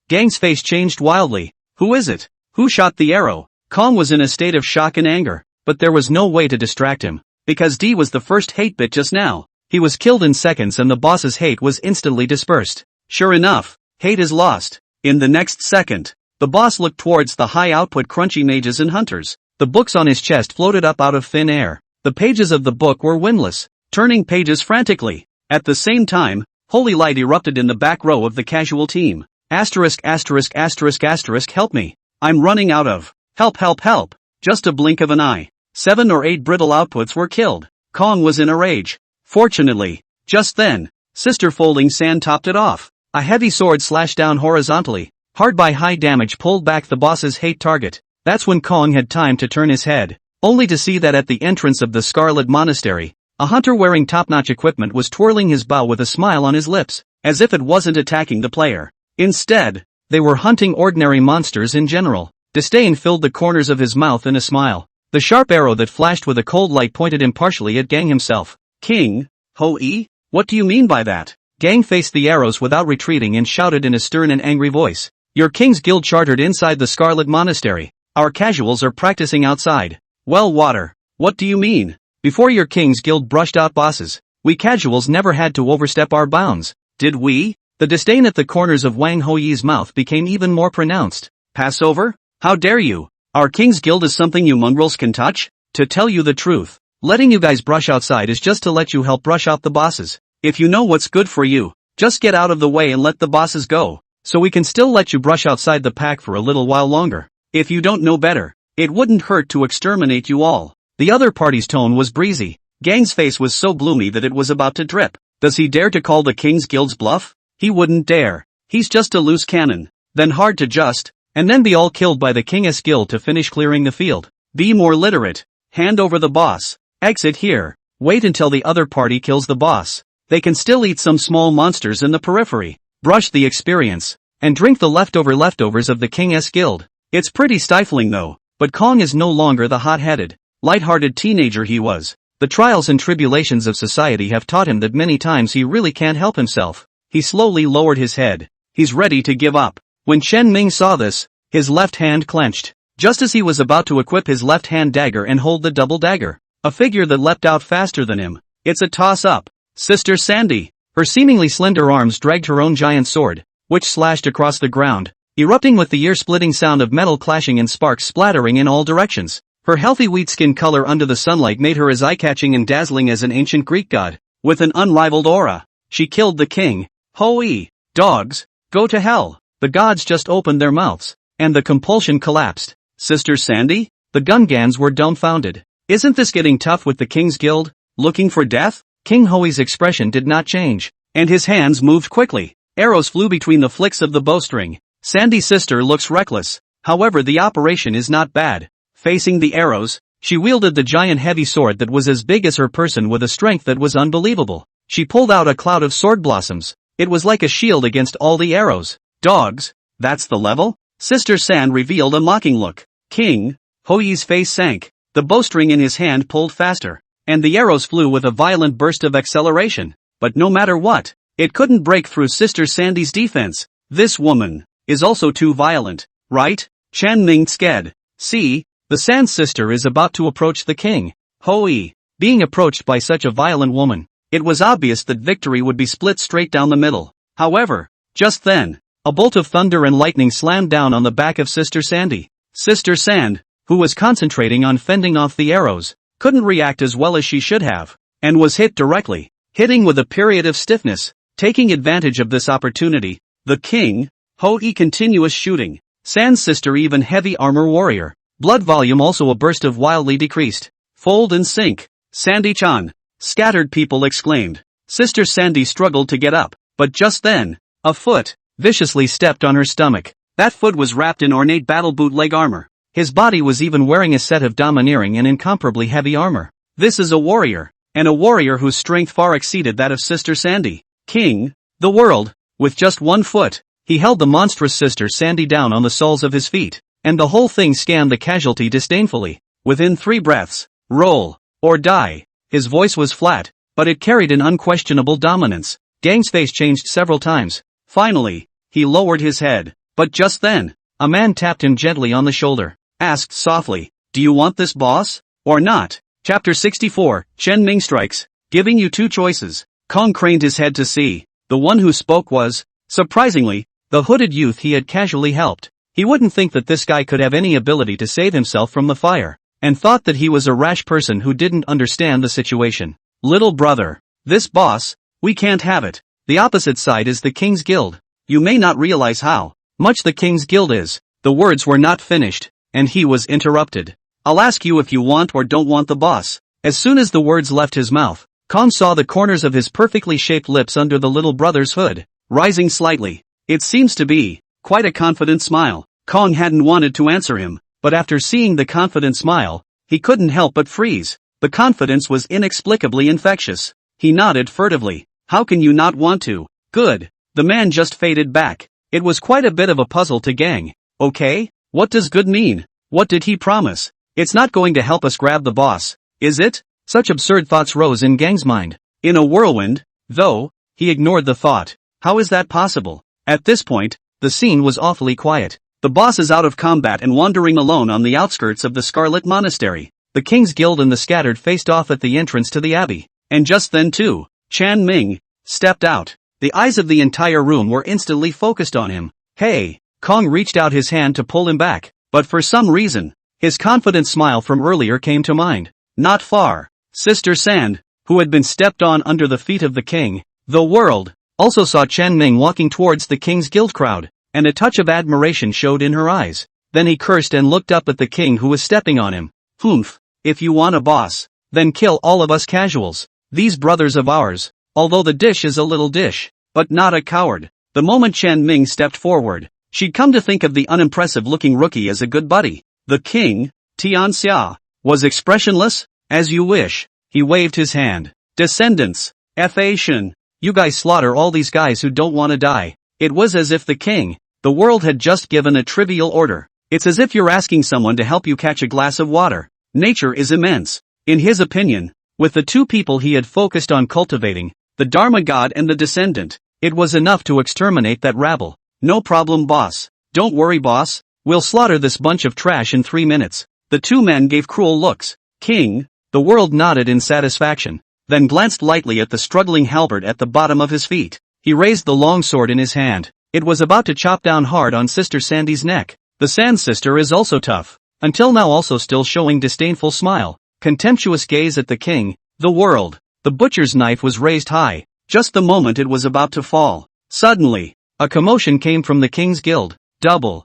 Gang's face changed wildly. Who is it? Who shot the arrow? Kong was in a state of shock and anger, but there was no way to distract him, because D was the first hate bit just now. He was killed in seconds and the boss's hate was instantly dispersed. Sure enough, hate is lost. In the next second, the boss looked towards the high-output crunchy mages and hunters. The books on his chest floated up out of thin air. The pages of the book were windless, turning pages frantically. At the same time, holy light erupted in the back row of the casual team. Asterisk asterisk asterisk asterisk help me. I'm running out of help help help. Just a blink of an eye. 7 or 8 brittle outputs were killed. Kong was in a rage. Fortunately, just then, Sister Folding Sand topped it off. A heavy sword slashed down horizontally, hard by high damage pulled back the boss's hate target. That's when Kong had time to turn his head, only to see that at the entrance of the Scarlet Monastery, a hunter wearing top-notch equipment was twirling his bow with a smile on his lips, as if it wasn't attacking the player. Instead, they were hunting ordinary monsters in general. Disdain filled the corners of his mouth in a smile. The sharp arrow that flashed with a cold light pointed impartially at Gang himself. King, Ho-E? What do you mean by that? Gang faced the arrows without retreating and shouted in a stern and angry voice. Your King's Guild chartered inside the Scarlet Monastery. Our casuals are practicing outside. Well, water. What do you mean? Before your King's Guild brushed out bosses, we casuals never had to overstep our bounds. Did we? The disdain at the corners of Wang Hoyi's mouth became even more pronounced. Pass over? How dare you? Our King's Guild is something you mongrels can touch? To tell you the truth, letting you guys brush outside is just to let you help brush out the bosses. If you know what's good for you, just get out of the way and let the bosses go, so we can still let you brush outside the pack for a little while longer. If you don't know better, it wouldn't hurt to exterminate you all. The other party's tone was breezy. Gang's face was so gloomy that it was about to drip. Does he dare to call the King's Guild's bluff? He wouldn't dare. He's just a loose cannon. Then hard to just, and then be all killed by the King's Guild to finish clearing the field. Be more literate. Hand over the boss. Exit here. Wait until the other party kills the boss. They can still eat some small monsters in the periphery, brush the experience, and drink the leftovers of the King's Guild. It's pretty stifling though, but Kong is no longer the hot-headed, light-hearted teenager he was. The trials and tribulations of society have taught him that many times he really can't help himself. He slowly lowered his head. He's ready to give up. When Chen Ming saw this, his left hand clenched, just as he was about to equip his left-hand dagger and hold the double dagger. A figure that leapt out faster than him. It's a toss-up. Sister Sandy. Her seemingly slender arms dragged her own giant sword, which slashed across the ground, erupting with the ear-splitting sound of metal clashing and sparks splattering in all directions. Her healthy wheat skin color under the sunlight made her as eye-catching and dazzling as an ancient Greek god, with an unrivaled aura. She killed the king. Hoi! Dogs! Go to hell! The gods just opened their mouths, and the compulsion collapsed. Sister Sandy? The Gungans were dumbfounded. Isn't this getting tough with the King's Guild? Looking for death? King Hoi's expression did not change, and his hands moved quickly. Arrows flew between the flicks of the bowstring. Sandy's sister looks reckless. However, the operation is not bad. Facing the arrows, she wielded the giant heavy sword that was as big as her person with a strength that was unbelievable. She pulled out a cloud of sword blossoms. It was like a shield against all the arrows. Dogs? That's the level? Sister San revealed a mocking look. King Hoi's face sank. The bowstring in his hand pulled faster, and the arrows flew with a violent burst of acceleration. But no matter what, it couldn't break through Sister Sandy's defense. This woman is also too violent, right? Chan Ming sked. See, the San sister is about to approach the king. Hoi. Being approached by such a violent woman, it was obvious that victory would be split straight down the middle. However, just then, a bolt of thunder and lightning slammed down on the back of Sister Sandy. Sister Sand, who was concentrating on fending off the arrows, couldn't react as well as she should have, and was hit directly, hitting with a period of stiffness. Taking advantage of this opportunity, the king Hoi continuous shooting. San's sister even heavy armor warrior. Blood volume also a burst of wildly decreased. Fold and sink. Sandy-chan. Scattered people exclaimed. Sister Sandy struggled to get up, but just then, a foot viciously stepped on her stomach. That foot was wrapped in ornate battle boot leg armor. His body was even wearing a set of domineering and incomparably heavy armor. This is a warrior, and a warrior whose strength far exceeded that of Sister Sandy. King, the world, with just one foot, he held the monstrous Sister Sandy down on the soles of his feet, and the whole thing scanned the casualty disdainfully. Within 3 breaths, roll, or die. His voice was flat, but it carried an unquestionable dominance. Gang's face changed several times. Finally, he lowered his head, but just then, a man tapped him gently on the shoulder, asked softly, "Do you want this, boss? Or not?" Chapter 64, Chen Ming strikes, giving you 2 choices. Kong craned his head to see. The one who spoke was, surprisingly, the hooded youth he had casually helped. He wouldn't think that this guy could have any ability to save himself from the fire, and thought that he was a rash person who didn't understand the situation. Little brother, this boss, we can't have it. The opposite side is the King's Guild. You may not realize how much the King's Guild is. The words were not finished, and he was interrupted. I'll ask you if you want or don't want the boss. As soon as the words left his mouth, Kong saw the corners of his perfectly shaped lips under the little brother's hood, rising slightly. It seems to be quite a confident smile. Kong hadn't wanted to answer him, but after seeing the confident smile, he couldn't help but freeze. The confidence was inexplicably infectious. He nodded furtively. How can you not want to? Good. The man just faded back. It was quite a bit of a puzzle to Gang. Okay, what does good mean? What did he promise? It's not going to help us grab the boss, is it? Such absurd thoughts rose in Gang's mind. In a whirlwind, though, he ignored the thought. How is that possible? At this point, the scene was awfully quiet. The boss is out of combat and wandering alone on the outskirts of the Scarlet Monastery. The King's Guild and the Scattered faced off at the entrance to the abbey. And just then too, Chan Ming stepped out. The eyes of the entire room were instantly focused on him. Hey! Kong reached out his hand to pull him back, but for some reason, his confident smile from earlier came to mind. Not far. Sister Sand, who had been stepped on under the feet of the king, the world, also saw Chen Ming walking towards the King's Guild crowd, and a touch of admiration showed in her eyes. Then he cursed and looked up at the king who was stepping on him. Humph, if you want a boss, then kill all of us casuals. These brothers of ours, although the dish is a little dish, but not a coward. The moment Chen Ming stepped forward, she'd come to think of the unimpressive-looking rookie as a good buddy. The king, Tianxia, was expressionless. As you wish. He waved his hand. Descendants. Fa Shen. You guys slaughter all these guys who don't want to die. It was as if the king, the world had just given a trivial order. It's as if you're asking someone to help you catch a glass of water. Nature is immense. In his opinion, with the 2 people he had focused on cultivating, the Dharma God and the Descendant, it was enough to exterminate that rabble. No problem, boss. Don't worry, boss. We'll slaughter this bunch of trash in 3 minutes. The 2 men gave cruel looks. King, the world nodded in satisfaction, then glanced lightly at the struggling halberd at the bottom of his feet. He raised the long sword in his hand. It was about to chop down hard on Sister Sandy's neck. The Sand sister is also tough. until now also still showing disdainful smile, contemptuous gaze at the king, the world. The butcher's knife was raised high, just the moment it was about to fall. Suddenly, a commotion came from the king's guild. Double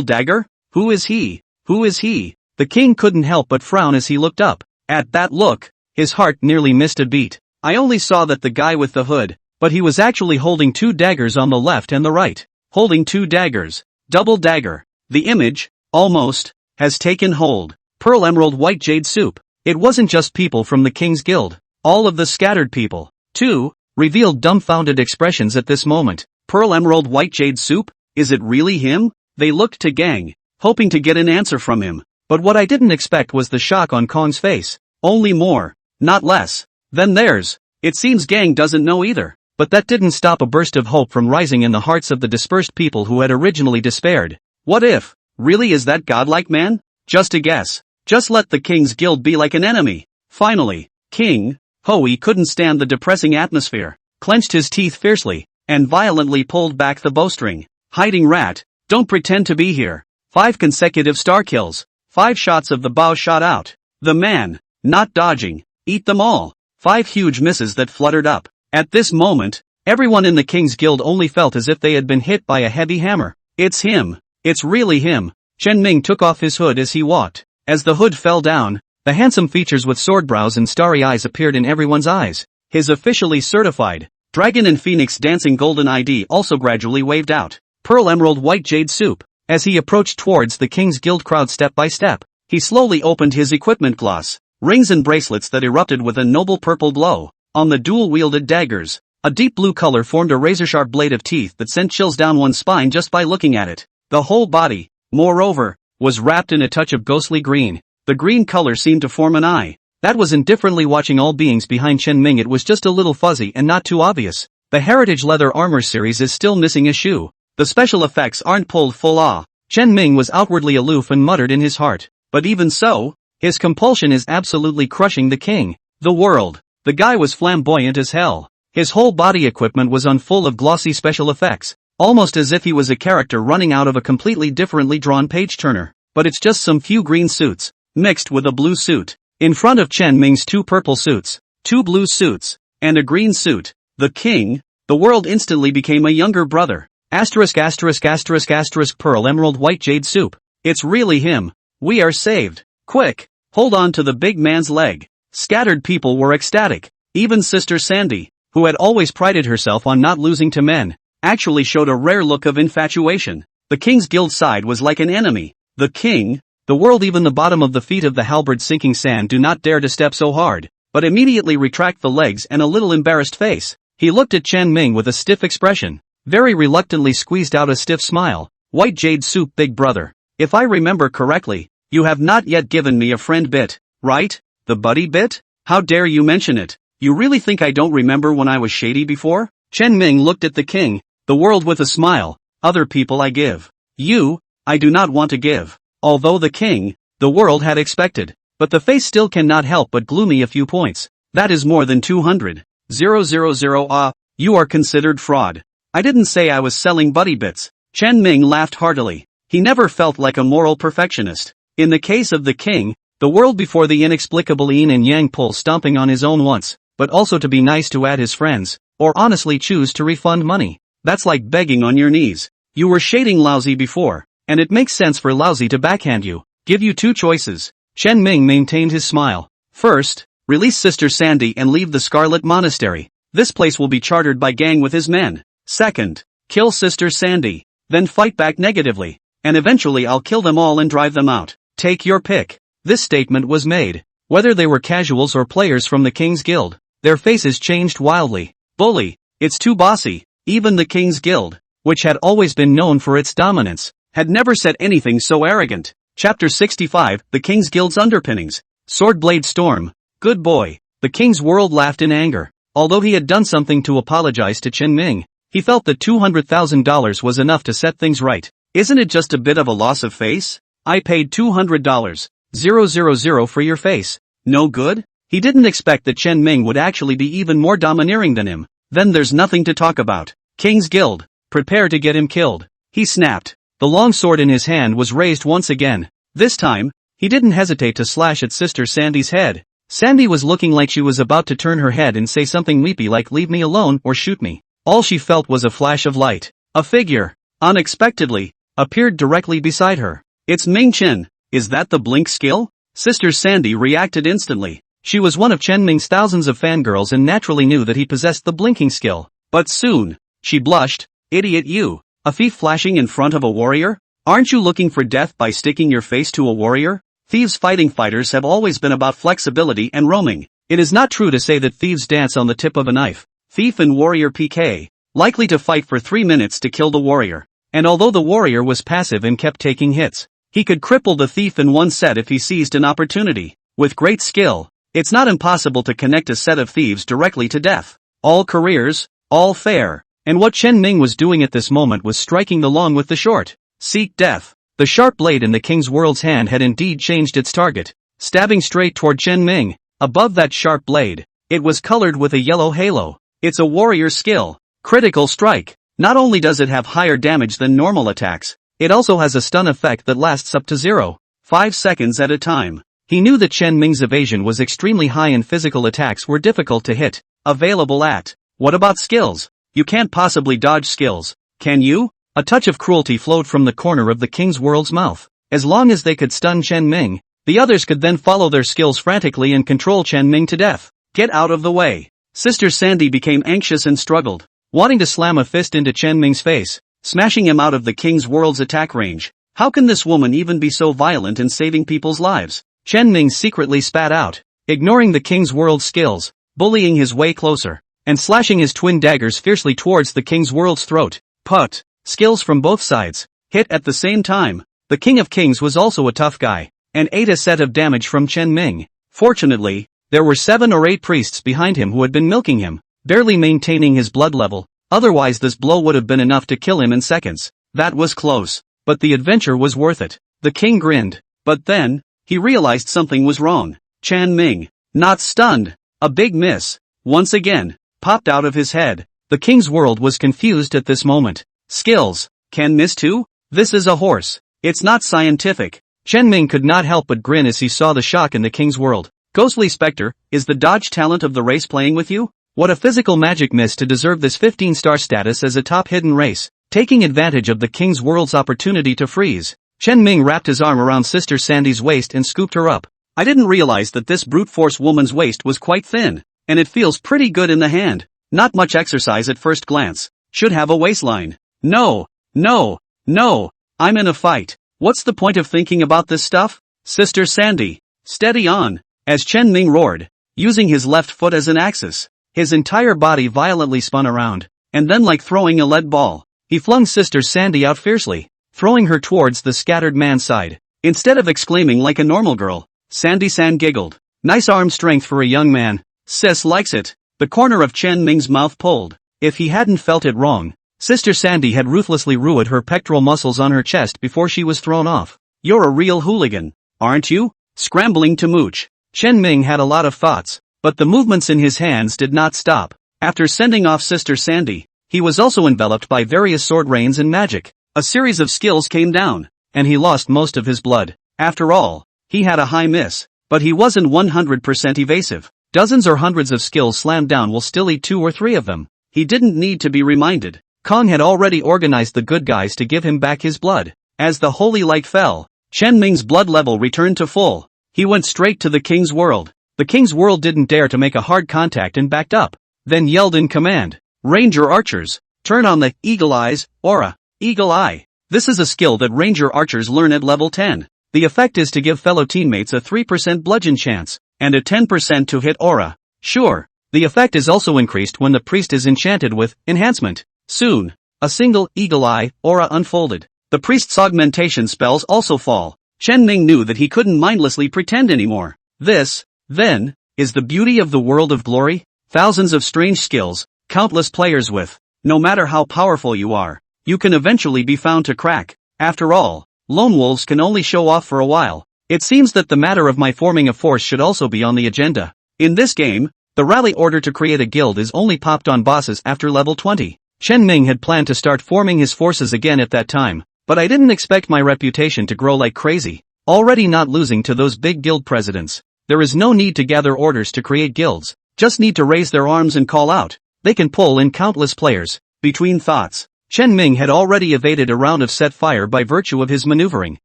dagger? Who is he? Who is he? The king couldn't help but frown as he looked up. At that look, his heart nearly missed a beat. I only saw that the guy with the hood, but he was actually holding 2 daggers on the left and the right. Holding 2 daggers. Double dagger. The image, almost, has taken hold. Pearl Emerald White Jade Soup. It wasn't just people from the king's guild. All of the scattered people, too, revealed dumbfounded expressions at this moment. Pearl Emerald White Jade Soup? Is it really him? They looked to Gang, hoping to get an answer from him. But what I didn't expect was the shock on Kong's face. Only more, not less, than theirs. It seems Gang doesn't know either. But that didn't stop a burst of hope from rising in the hearts of the dispersed people who had originally despaired. What if, really is that godlike man? Just a guess. Just let the king's guild be like an enemy. Finally, King Hoey couldn't stand the depressing atmosphere, clenched his teeth fiercely, and violently pulled back the bowstring. Hiding rat, don't pretend to be here. 5 consecutive star kills. 5 shots of the bow shot out. The man, not dodging, eat them all. 5 huge misses that fluttered up. At this moment, everyone in the King's Guild only felt as if they had been hit by a heavy hammer. It's him. It's really him. Chen Ming took off his hood as he walked. As the hood fell down, the handsome features with sword brows and starry eyes appeared in everyone's eyes. His officially certified Dragon and Phoenix Dancing Golden ID also gradually waved out. Pearl Emerald White Jade Soup. As he approached towards the King's Guild crowd step by step, he slowly opened his equipment gloss. Rings and bracelets that erupted with a noble purple glow. On the dual-wielded daggers, a deep blue color formed a razor-sharp blade of teeth that sent chills down one's spine just by looking at it. The whole body, moreover, was wrapped in a touch of ghostly green. The green color seemed to form an eye that was indifferently watching all beings behind Chen Ming. It was just a little fuzzy and not too obvious. The Heritage Leather Armor series is still missing a shoe. The special effects aren't pulled full ah. Chen Ming was outwardly aloof and muttered in his heart. But even so, his compulsion is absolutely crushing the king. The world. The guy was flamboyant as hell. His whole body equipment was on full of glossy special effects, almost as if he was a character running out of a completely differently drawn page-turner. But it's just some few green suits, mixed with a blue suit. In front of Chen Ming's 2 purple suits, 2 blue suits, and a green suit, the king, the world instantly became a younger brother. Asterisk asterisk asterisk asterisk Pearl Emerald White Jade Soup. It's really him. We are saved. Quick, hold on to the big man's leg. Scattered people were ecstatic. Even Sister Sandy, who had always prided herself on not losing to men, actually showed a rare look of infatuation. The King's Guild side was like an enemy. The king, the world, even the bottom of the feet of the halberd sinking sand do not dare to step so hard, but immediately retract the legs and a little embarrassed face. He looked at Chen Ming with a stiff expression, very reluctantly squeezed out a stiff smile. White Jade Soup, big brother. If I remember correctly, you have not yet given me a friend bit, right? The buddy bit? How dare you mention it? You really think I don't remember when I was shady before? Chen Ming looked at the king, the world, with a smile. Other people I give. You, I do not want to give. Although the king, the world had expected. But the face still cannot help but gloomy a few points. That is more than 200,000. You are considered fraud. I didn't say I was selling buddy bits. Chen Ming laughed heartily. He never felt like a moral perfectionist. In the case of the king, the world before the inexplicable yin and yang pull stomping on his own once, but also to be nice to add his friends, or honestly choose to refund money. That's like begging on your knees. You were shading lousy before, and it makes sense for lousy to backhand you. Give you 2 choices. Chen Ming maintained his smile. First, release Sister Sandy and leave the Scarlet Monastery. This place will be chartered by Gang with his men. Second, kill Sister Sandy, then fight back negatively, and eventually I'll kill them all and drive them out. Take your pick. This statement was made. Whether they were casuals or players from the King's Guild, their faces changed wildly. Bully, it's too bossy. Even the King's Guild, which had always been known for its dominance, had never said anything so arrogant. Chapter 65, The King's Guild's Underpinnings. Swordblade Storm. Good boy. The King's world laughed in anger. Although he had done something to apologize to Chen Ming, he felt that $200,000 was enough to set things right. Isn't it just a bit of a loss of face? I paid $200,000 for your face. No good? He didn't expect that Chen Ming would actually be even more domineering than him. Then there's nothing to talk about. King's Guild, prepare to get him killed. He snapped. The long sword in his hand was raised once again. This time, he didn't hesitate to slash at Sister Sandy's head. Sandy was looking like she was about to turn her head and say something weepy like leave me alone or shoot me. All she felt was a flash of light. A figure, unexpectedly, appeared directly beside her. It's Ming Chen. Is that the blink skill? Sister Sandy reacted instantly. She was one of Chen Ming's thousands of fangirls and naturally knew that he possessed the blinking skill. But soon, she blushed. Idiot you. A thief flashing in front of a warrior? Aren't you looking for death by sticking your face to a warrior? Thieves fighting fighters have always been about flexibility and roaming. It is not true to say that thieves dance on the tip of a knife. Thief and warrior PK, likely to fight for 3 minutes to kill the warrior. And although the warrior was passive and kept taking hits, he could cripple the thief in one set if he seized an opportunity. With great skill, it's not impossible to connect a set of thieves directly to death. All careers, all fair. And what Chen Ming was doing at this moment was striking the long with the short. Seek death. The sharp blade in the King's World's hand had indeed changed its target, stabbing straight toward Chen Ming. Above that sharp blade, it was colored with a yellow halo. It's a warrior skill. Critical strike. Not only does it have higher damage than normal attacks, it also has a stun effect that lasts up to 0.5 seconds at a time. He knew that Chen Ming's evasion was extremely high and physical attacks were difficult to hit. Available at. What about skills? You can't possibly dodge skills, can you? A touch of cruelty flowed from the corner of the King's World's mouth. As long as they could stun Chen Ming, the others could then follow their skills frantically and control Chen Ming to death. Get out of the way. Sister Sandy became anxious and struggled, wanting to slam a fist into Chen Ming's face, smashing him out of the King's World's attack range. How can this woman even be so violent in saving people's lives? Chen Ming secretly spat out, ignoring the King's World's skills, bullying his way closer, and slashing his twin daggers fiercely towards the King's World's throat. Put. Skills from both sides hit at the same time. The King of Kings was also a tough guy, and ate a set of damage from Chen Ming. Fortunately, there were 7 or 8 priests behind him who had been milking him, barely maintaining his blood level, otherwise this blow would have been enough to kill him in seconds. That was close, but the adventure was worth it. The king grinned, but then, he realized something was wrong. Chen Ming, not stunned, a big miss, once again, popped out of his head. The King's World was confused at this moment. Skills, can miss too? This is a horse. It's not scientific. Chen Ming could not help but grin as he saw the shock in the King's World. Ghostly Spectre, is the dodge talent of the race playing with you? What a physical magic miss to deserve this 15-star status as a top hidden race. Taking advantage of the King's World's opportunity to freeze, Chen Ming wrapped his arm around Sister Sandy's waist and scooped her up. I didn't realize that this brute force woman's waist was quite thin, and it feels pretty good in the hand. Not much exercise at first glance. Should have a waistline. No, I'm in a fight. What's the point of thinking about this stuff? Sister Sandy, steady on. As Chen Ming roared, using his left foot as an axis, his entire body violently spun around, and then like throwing a lead ball, he flung Sister Sandy out fiercely, throwing her towards the scattered man's side. Instead of exclaiming like a normal girl, Sandy-san giggled. Nice arm strength for a young man. Sis likes it. The corner of Chen Ming's mouth pulled. If he hadn't felt it wrong, Sister Sandy had ruthlessly ruined her pectoral muscles on her chest before she was thrown off. You're a real hooligan, aren't you? Scrambling to mooch. Chen Ming had a lot of thoughts, but the movements in his hands did not stop. After sending off Sister Sandy, he was also enveloped by various sword rains and magic. A series of skills came down, and he lost most of his blood. After all, he had a high miss, but he wasn't 100% evasive. Dozens or hundreds of skills slammed down will still eat 2 or 3 of them. He didn't need to be reminded. Kong had already organized the good guys to give him back his blood. As the holy light fell, Chen Ming's blood level returned to full. He went straight to the King's World. The King's World didn't dare to make a hard contact and backed up, then yelled in command. Ranger archers, turn on the Eagle Eyes aura. Eagle Eye. This is a skill that Ranger archers learn at level 10. The effect is to give fellow teammates a 3% bludgeon chance, and a 10% to hit aura. Sure, the effect is also increased when the priest is enchanted with enhancement. Soon, a single Eagle Eye aura unfolded. The priest's augmentation spells also fall. Chen Ming knew that he couldn't mindlessly pretend anymore. This, then, is the beauty of the world of glory. Thousands of strange skills, countless players with. No matter how powerful you are, you can eventually be found to crack. After all, lone wolves can only show off for a while. It seems that the matter of my forming a force should also be on the agenda. In this game, the rally order to create a guild is only popped on bosses after level 20. Chen Ming had planned to start forming his forces again at that time, but I didn't expect my reputation to grow like crazy. already not losing to those big guild presidents. There is no need to gather orders to create guilds, just need to raise their arms and call out. They can pull in countless players. Between thoughts, Chen Ming had already evaded a round of set fire by virtue of his maneuvering,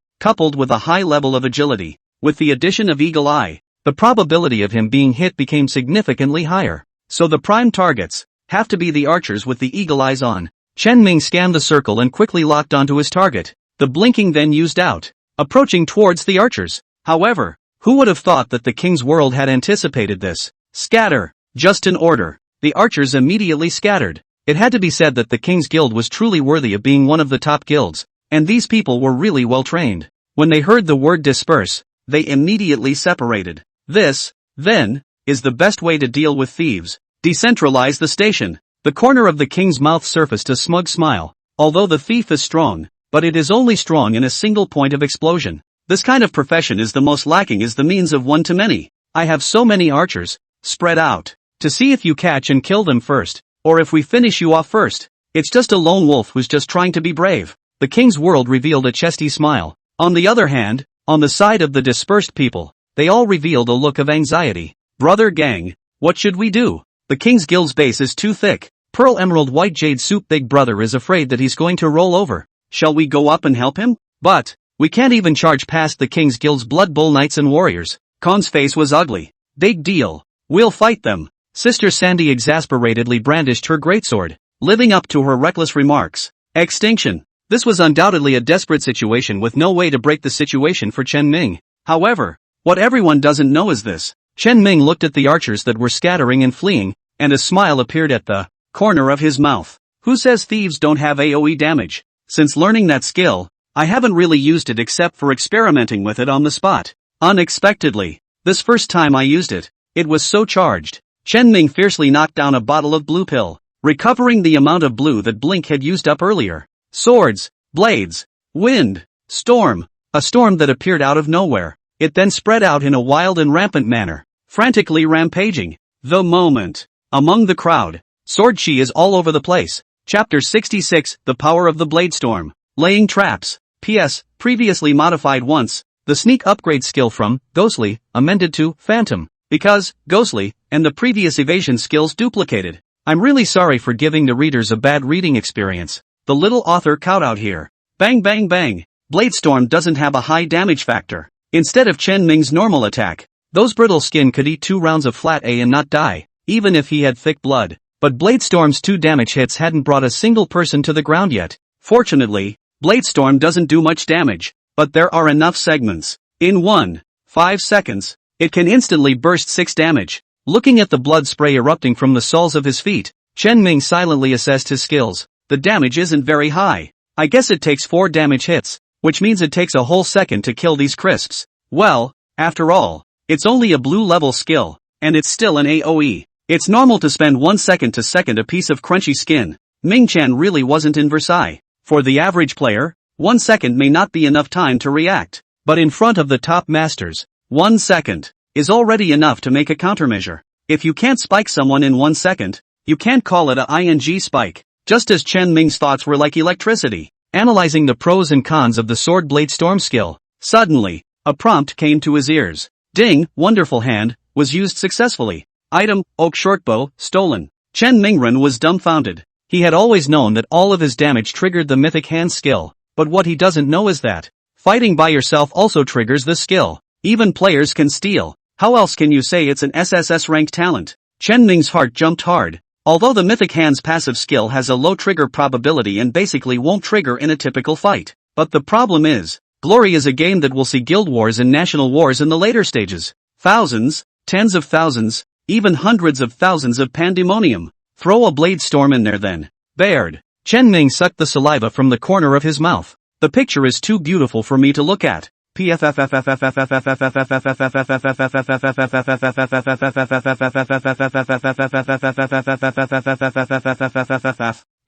coupled with a high level of agility. With the addition of Eagle Eye, the probability of him being hit became significantly higher. So the prime targets have to be the archers with the eagle eyes on. Chen Ming scanned the circle and quickly locked onto his target. The blinking then used out, approaching towards the archers. However, who would have thought that the king's world had anticipated this? Scatter! Just an order. The archers immediately scattered. It had to be said that the king's guild was truly worthy of being one of the top guilds, and these people were really well trained. When they heard the word disperse, they immediately separated. This, then, is the best way to deal with thieves. Decentralize the station. The corner of the king's mouth surfaced a smug smile. Although the thief is strong, but it is only strong in a single point of explosion. This kind of profession is the most lacking is the means of one to many. I have so many archers, spread out, to see if you catch and kill them first, or if we finish you off first. It's just a lone wolf who's just trying to be brave. The king's world revealed a chesty smile. On the other hand, on the side of the dispersed people, they all revealed a look of anxiety. Brother gang, what should we do? The king's guild's base is too thick. Pearl Emerald White Jade Soup Big Brother is afraid that he's going to roll over. Shall we go up and help him? But, we can't even charge past the king's guild's Blood Bowl Knights and Warriors. Khan's face was ugly. Big deal. We'll fight them. Sister Sandy exasperatedly brandished her greatsword, living up to her reckless remarks. Extinction. This was undoubtedly a desperate situation with no way to break the situation for Chen Ming. However, what everyone doesn't know is this. Chen Ming looked at the archers that were scattering and fleeing, and a smile appeared at the corner of his mouth. Who says thieves don't have AoE damage? Since learning that skill, I haven't really used it except for experimenting with it on the spot. Unexpectedly, this first time I used it, it was so charged. Chen Ming fiercely knocked down a bottle of blue pill, recovering the amount of blue that Blink had used up earlier. Swords, blades, wind, storm, a storm that appeared out of nowhere. It then spread out in a wild and rampant manner, frantically rampaging. The moment. Among the crowd, sword chi is all over the place. Chapter 66, The Power of the Blade Storm. Laying traps. P.S. Previously modified once. The sneak upgrade skill from Ghostly, amended to Phantom, because Ghostly and the previous evasion skills duplicated. I'm really sorry for giving the readers a bad reading experience. The little author cowed out here. Bang bang bang. Blade Storm doesn't have a high damage factor. Instead of Chen Ming's normal attack, those brittle skin could eat 2 rounds of flat A and not die, even if he had thick blood. But Blade Storm's 2 damage hits hadn't brought a single person to the ground yet. Fortunately, Blade Storm doesn't do much damage, but there are enough segments. In 1.5 seconds, it can instantly burst 6 damage. Looking at the blood spray erupting from the soles of his feet, Chen Ming silently assessed his skills. The damage isn't very high. I guess it takes 4 damage hits, which means it takes a whole second to kill these crisps. Well, after all, it's only a blue level skill, and it's still an AoE. It's normal to spend 1 second to second a piece of crunchy skin. Ming Chan really wasn't in Versailles. For the average player, 1 second may not be enough time to react. But in front of the top masters, 1 second is already enough to make a countermeasure. If you can't spike someone in 1 second, you can't call it a ING spike. Just as Chen Ming's thoughts were like electricity, analyzing the pros and cons of the sword blade storm skill. Suddenly, a prompt came to his ears. Ding, wonderful hand, was used successfully. Item, oak shortbow, stolen. Chen Mingren was dumbfounded. He had always known that all of his damage triggered the mythic hand skill, but what he doesn't know is that fighting by yourself also triggers the skill. Even players can steal. How else can you say it's an SSS ranked talent? Chen Ming's heart jumped hard. Although the mythic hand's passive skill has a low trigger probability and basically won't trigger in a typical fight. But the problem is, Glory is a game that will see guild wars and national wars in the later stages. Thousands, tens of thousands, even hundreds of thousands of pandemonium. Throw a blade storm in there then. Baird. Chen Ming sucked the saliva from the corner of his mouth. The picture is too beautiful for me to look at.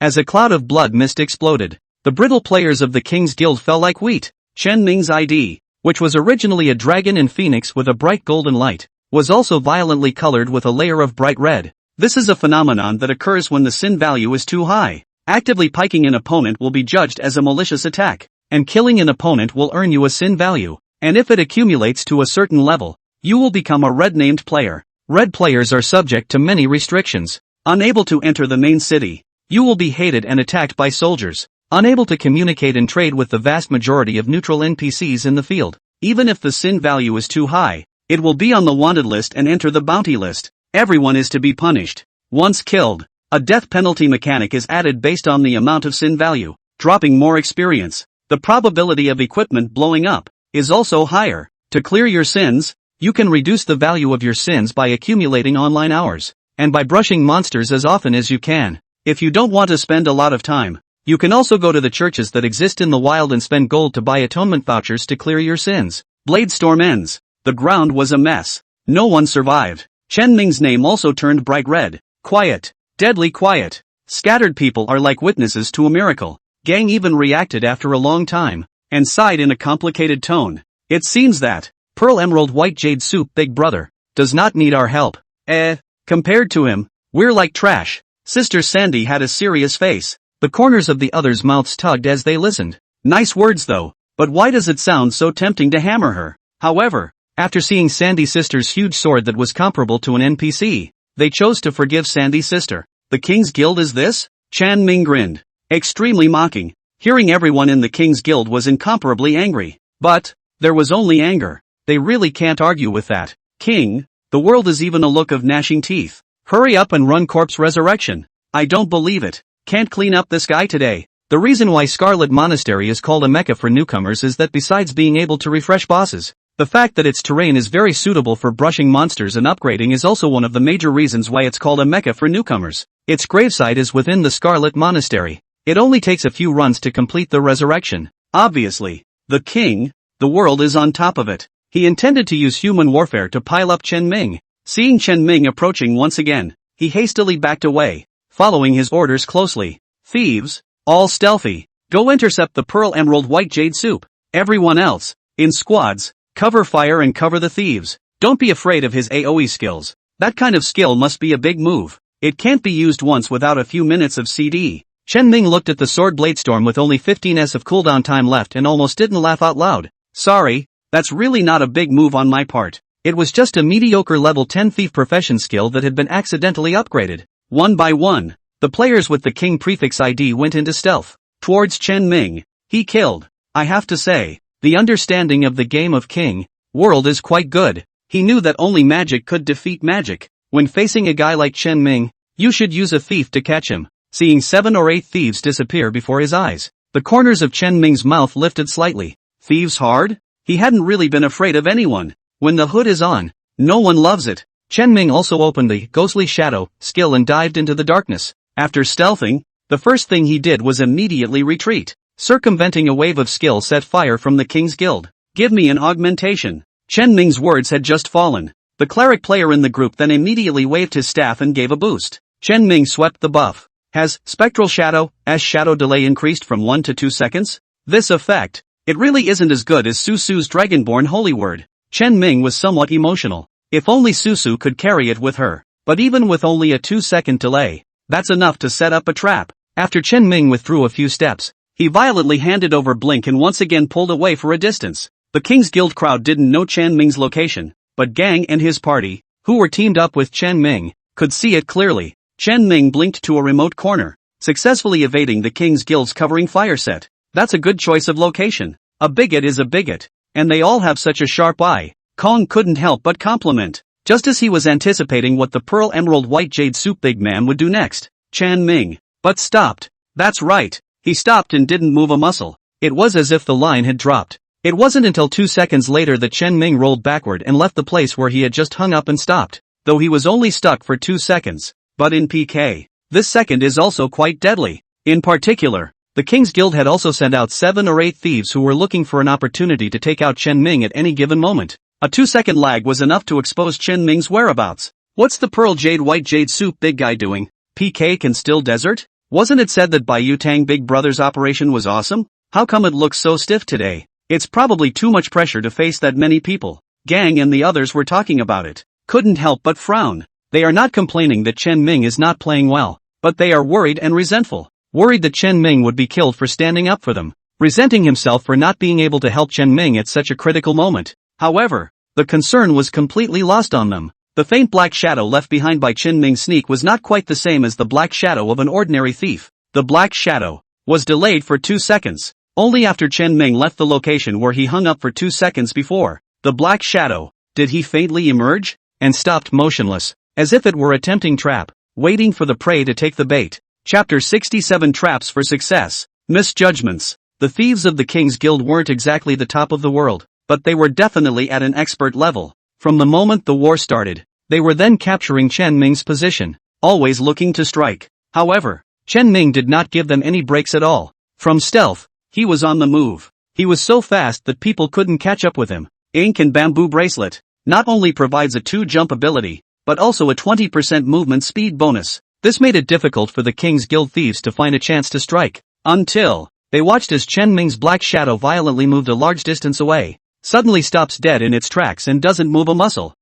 As a cloud of blood mist exploded, the brittle players of the King's Guild fell like wheat. Chen Ming's ID, which was originally a dragon and phoenix with a bright golden light, was also violently colored with a layer of bright red. This is a phenomenon that occurs when the sin value is too high. Actively piking an opponent will be judged as a malicious attack, and killing an opponent will earn you a sin value. and if it accumulates to a certain level, you will become a red-named player. Red players are subject to many restrictions. Unable to enter the main city, you will be hated and attacked by soldiers. Unable to communicate and trade with the vast majority of neutral NPCs in the field. Even if the sin value is too high, it will be on the wanted list and enter the bounty list. Everyone is to be punished. Once killed, a death penalty mechanic is added based on the amount of sin value, dropping more experience. The probability of equipment blowing up is also higher. To clear your sins, you can reduce the value of your sins by accumulating online hours, and by brushing monsters as often as you can. If you don't want to spend a lot of time, you can also go to the churches that exist in the wild and spend gold to buy atonement vouchers to clear your sins. Blade storm ends. The ground was a mess. No one survived. Chen Ming's name also turned bright red. Quiet. Deadly quiet. Scattered people are like witnesses to a miracle. Gang even reacted after a long time, and sighed in a complicated tone. It seems that Pearl Emerald White Jade Soup Big Brother does not need our help. Compared to him, we're like trash. Sister Sandy had a serious face. The corners of the others' mouths tugged as they listened. Nice words though, but why does it sound so tempting to hammer her? However, after seeing Sandy's sister's huge sword that was comparable to an NPC, they chose to forgive Sandy's sister. The King's Guild is this? Chan Ming grinned, extremely mocking. Hearing everyone in the King's Guild was incomparably angry. But there was only anger. They really can't argue with that. King, the world is even a look of gnashing teeth. Hurry up and run corpse resurrection. I don't believe it. Can't clean up this guy today. The reason why Scarlet Monastery is called a mecca for newcomers is that besides being able to refresh bosses, the fact that its terrain is very suitable for brushing monsters and upgrading is also one of the major reasons why it's called a mecca for newcomers. Its gravesite is within the Scarlet Monastery. It only takes a few runs to complete the resurrection. Obviously, the king, the world is on top of it. He intended to use human warfare to pile up Chen Ming. Seeing Chen Ming approaching once again, he hastily backed away, following his orders closely. Thieves, all stealthy, go intercept the Pearl Emerald White Jade Soup. Everyone else, in squads, cover fire and cover the thieves. Don't be afraid of his AoE skills. That kind of skill must be a big move. It can't be used once without a few minutes of CD. Chen Ming looked at the sword blade storm with only 15s of cooldown time left and almost didn't laugh out loud. Sorry, that's really not a big move on my part. It was just a mediocre level 10 thief profession skill that had been accidentally upgraded. One by one, the players with the king prefix ID went into stealth towards Chen Ming. He killed. I have to say, the understanding of the game of king world is quite good. He knew that only magic could defeat magic. When facing a guy like Chen Ming, you should use a thief to catch him. Seeing 7 or 8 thieves disappear before his eyes, the corners of Chen Ming's mouth lifted slightly. Thieves hard? He hadn't really been afraid of anyone. When the hood is on, no one loves it. Chen Ming also opened the ghostly shadow skill and dived into the darkness. After stealthing, the first thing he did was immediately retreat. Circumventing a wave of skill set fire from the King's Guild. Give me an augmentation. Chen Ming's words had just fallen. The cleric player in the group then immediately waved his staff and gave a boost. Chen Ming swept the buff. Has spectral shadow as shadow delay increased from 1 to 2 seconds? This effect, it really isn't as good as Susu's Dragonborn Holy Word. Chen Ming was somewhat emotional. If only Susu could carry it with her. But even with only a 2-second delay, that's enough to set up a trap. After Chen Ming withdrew a few steps, he violently handed over Blink and once again pulled away for a distance. The King's Guild crowd didn't know Chen Ming's location, but Gang and his party, who were teamed up with Chen Ming, could see it clearly. Chen Ming blinked to a remote corner, successfully evading the King's Guild's covering fire set. That's a good choice of location. A bigot is a bigot, and they all have such a sharp eye. Kong couldn't help but compliment, just as he was anticipating what the Pearl Emerald White Jade Soup big man would do next. Chen Ming, but stopped. That's right, he stopped and didn't move a muscle. It was as if the line had dropped. It wasn't until 2 seconds later that Chen Ming rolled backward and left the place where he had just hung up and stopped, though he was only stuck for 2 seconds. But in PK, this second is also quite deadly. In particular, the King's Guild had also sent out 7 or 8 thieves who were looking for an opportunity to take out Chen Ming at any given moment. A 2-second lag was enough to expose Chen Ming's whereabouts. What's the Pearl Jade White Jade Soup big guy doing? PK can still desert? Wasn't it said that Bai Tang Big Brother's operation was awesome? How come it looks so stiff today? It's probably too much pressure to face that many people. Gang and the others were talking about it. Couldn't help but frown. They are not complaining that Chen Ming is not playing well, but they are worried and resentful. Worried that Chen Ming would be killed for standing up for them. resenting himself for not being able to help Chen Ming at such a critical moment. However, the concern was completely lost on them. The faint black shadow left behind by Chen Ming's sneak was not quite the same as the black shadow of an ordinary thief. The black shadow was delayed for 2 seconds. Only after Chen Ming left the location where he hung up for 2 seconds before. The black shadow, did he faintly emerge? And stopped motionless, as if it were a tempting trap, waiting for the prey to take the bait. Chapter 67 Traps for Success. Misjudgments. The thieves of the King's Guild weren't exactly the top of the world, but they were definitely at an expert level. From the moment the war started, they were then capturing Chen Ming's position, always looking to strike. However, Chen Ming did not give them any breaks at all. From stealth, he was on the move. He was so fast that people couldn't catch up with him. Ink and Bamboo Bracelet not only provides a 2-jump ability, but also a 20% movement speed bonus. This made it difficult for the King's Guild thieves to find a chance to strike, until they watched as Chen Ming's black shadow violently moved a large distance away, suddenly stops dead in its tracks and doesn't move a muscle.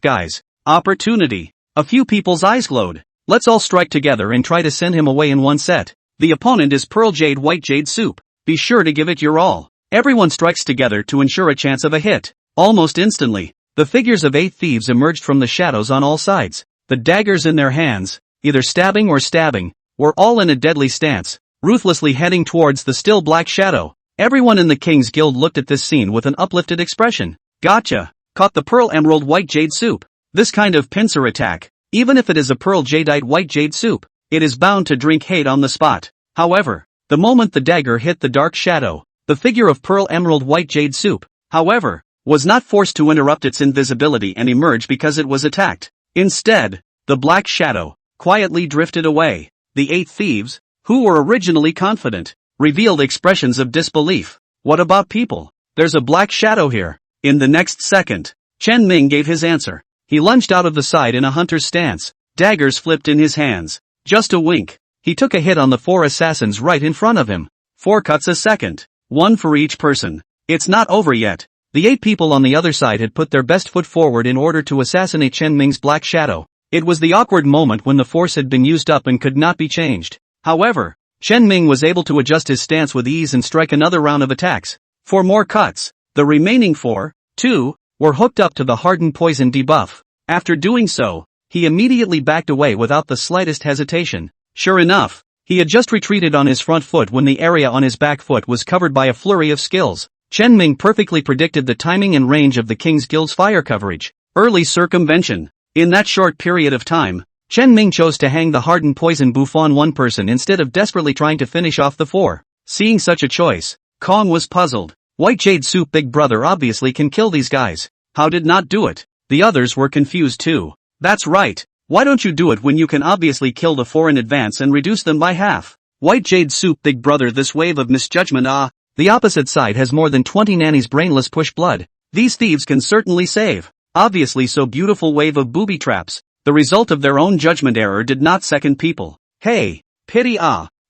Guys. Opportunity. A few people's eyes glowed. Let's all strike together and try to send him away in one set. The opponent is Pearl Jade White Jade Soup. Be sure to give it your all. Everyone strikes together to ensure a chance of a hit. Almost instantly, the figures of 8 thieves emerged from the shadows on all sides. The daggers in their hands, either stabbing or stabbing, were all in a deadly stance, ruthlessly heading towards the still black shadow. Everyone in the King's Guild looked at this scene with an uplifted expression. Gotcha! Caught the Pearl Emerald White Jade Soup. This kind of pincer attack, even if it is a Pearl Jadeite White Jade Soup, it is bound to drink hate on the spot. However, the moment the dagger hit the dark shadow, the figure of Pearl Emerald White Jade Soup, however, was not forced to interrupt its invisibility and emerge because it was attacked. Instead, the black shadow quietly drifted away. The 8 thieves, who were originally confident, revealed expressions of disbelief. What about people? There's a black shadow here. In the next second, Chen Ming gave his answer. He lunged out of the side in a hunter's stance. Daggers flipped in his hands. Just a wink. He took a hit on the 4 assassins right in front of him. 4 cuts a second. 1 for each person. It's not over yet. The 8 people on the other side had put their best foot forward in order to assassinate Chen Ming's black shadow. It was the awkward moment when the force had been used up and could not be changed. However, Chen Ming was able to adjust his stance with ease and strike another round of attacks. 4 more cuts. The remaining 4, 2, were hooked up to the hardened poison debuff. After doing so, he immediately backed away without the slightest hesitation. Sure enough, he had just retreated on his front foot when the area on his back foot was covered by a flurry of skills. Chen Ming perfectly predicted the timing and range of the King's Guild's fire coverage. Early circumvention. In that short period of time, Chen Ming chose to hang the hardened poison buff on one person instead of desperately trying to finish off the 4. Seeing such a choice, Kong was puzzled. White Jade Soup Big Brother obviously can kill these guys. How did not do it? The others were confused too. That's right. Why don't you do it when you can obviously kill the 4 in advance and reduce them by half? White Jade Soup Big Brother, this wave of misjudgment. The opposite side has more than 20 nannies brainless push blood. These thieves can certainly save. Obviously so beautiful wave of booby traps. The result of their own judgment error did not second people. Hey, pity.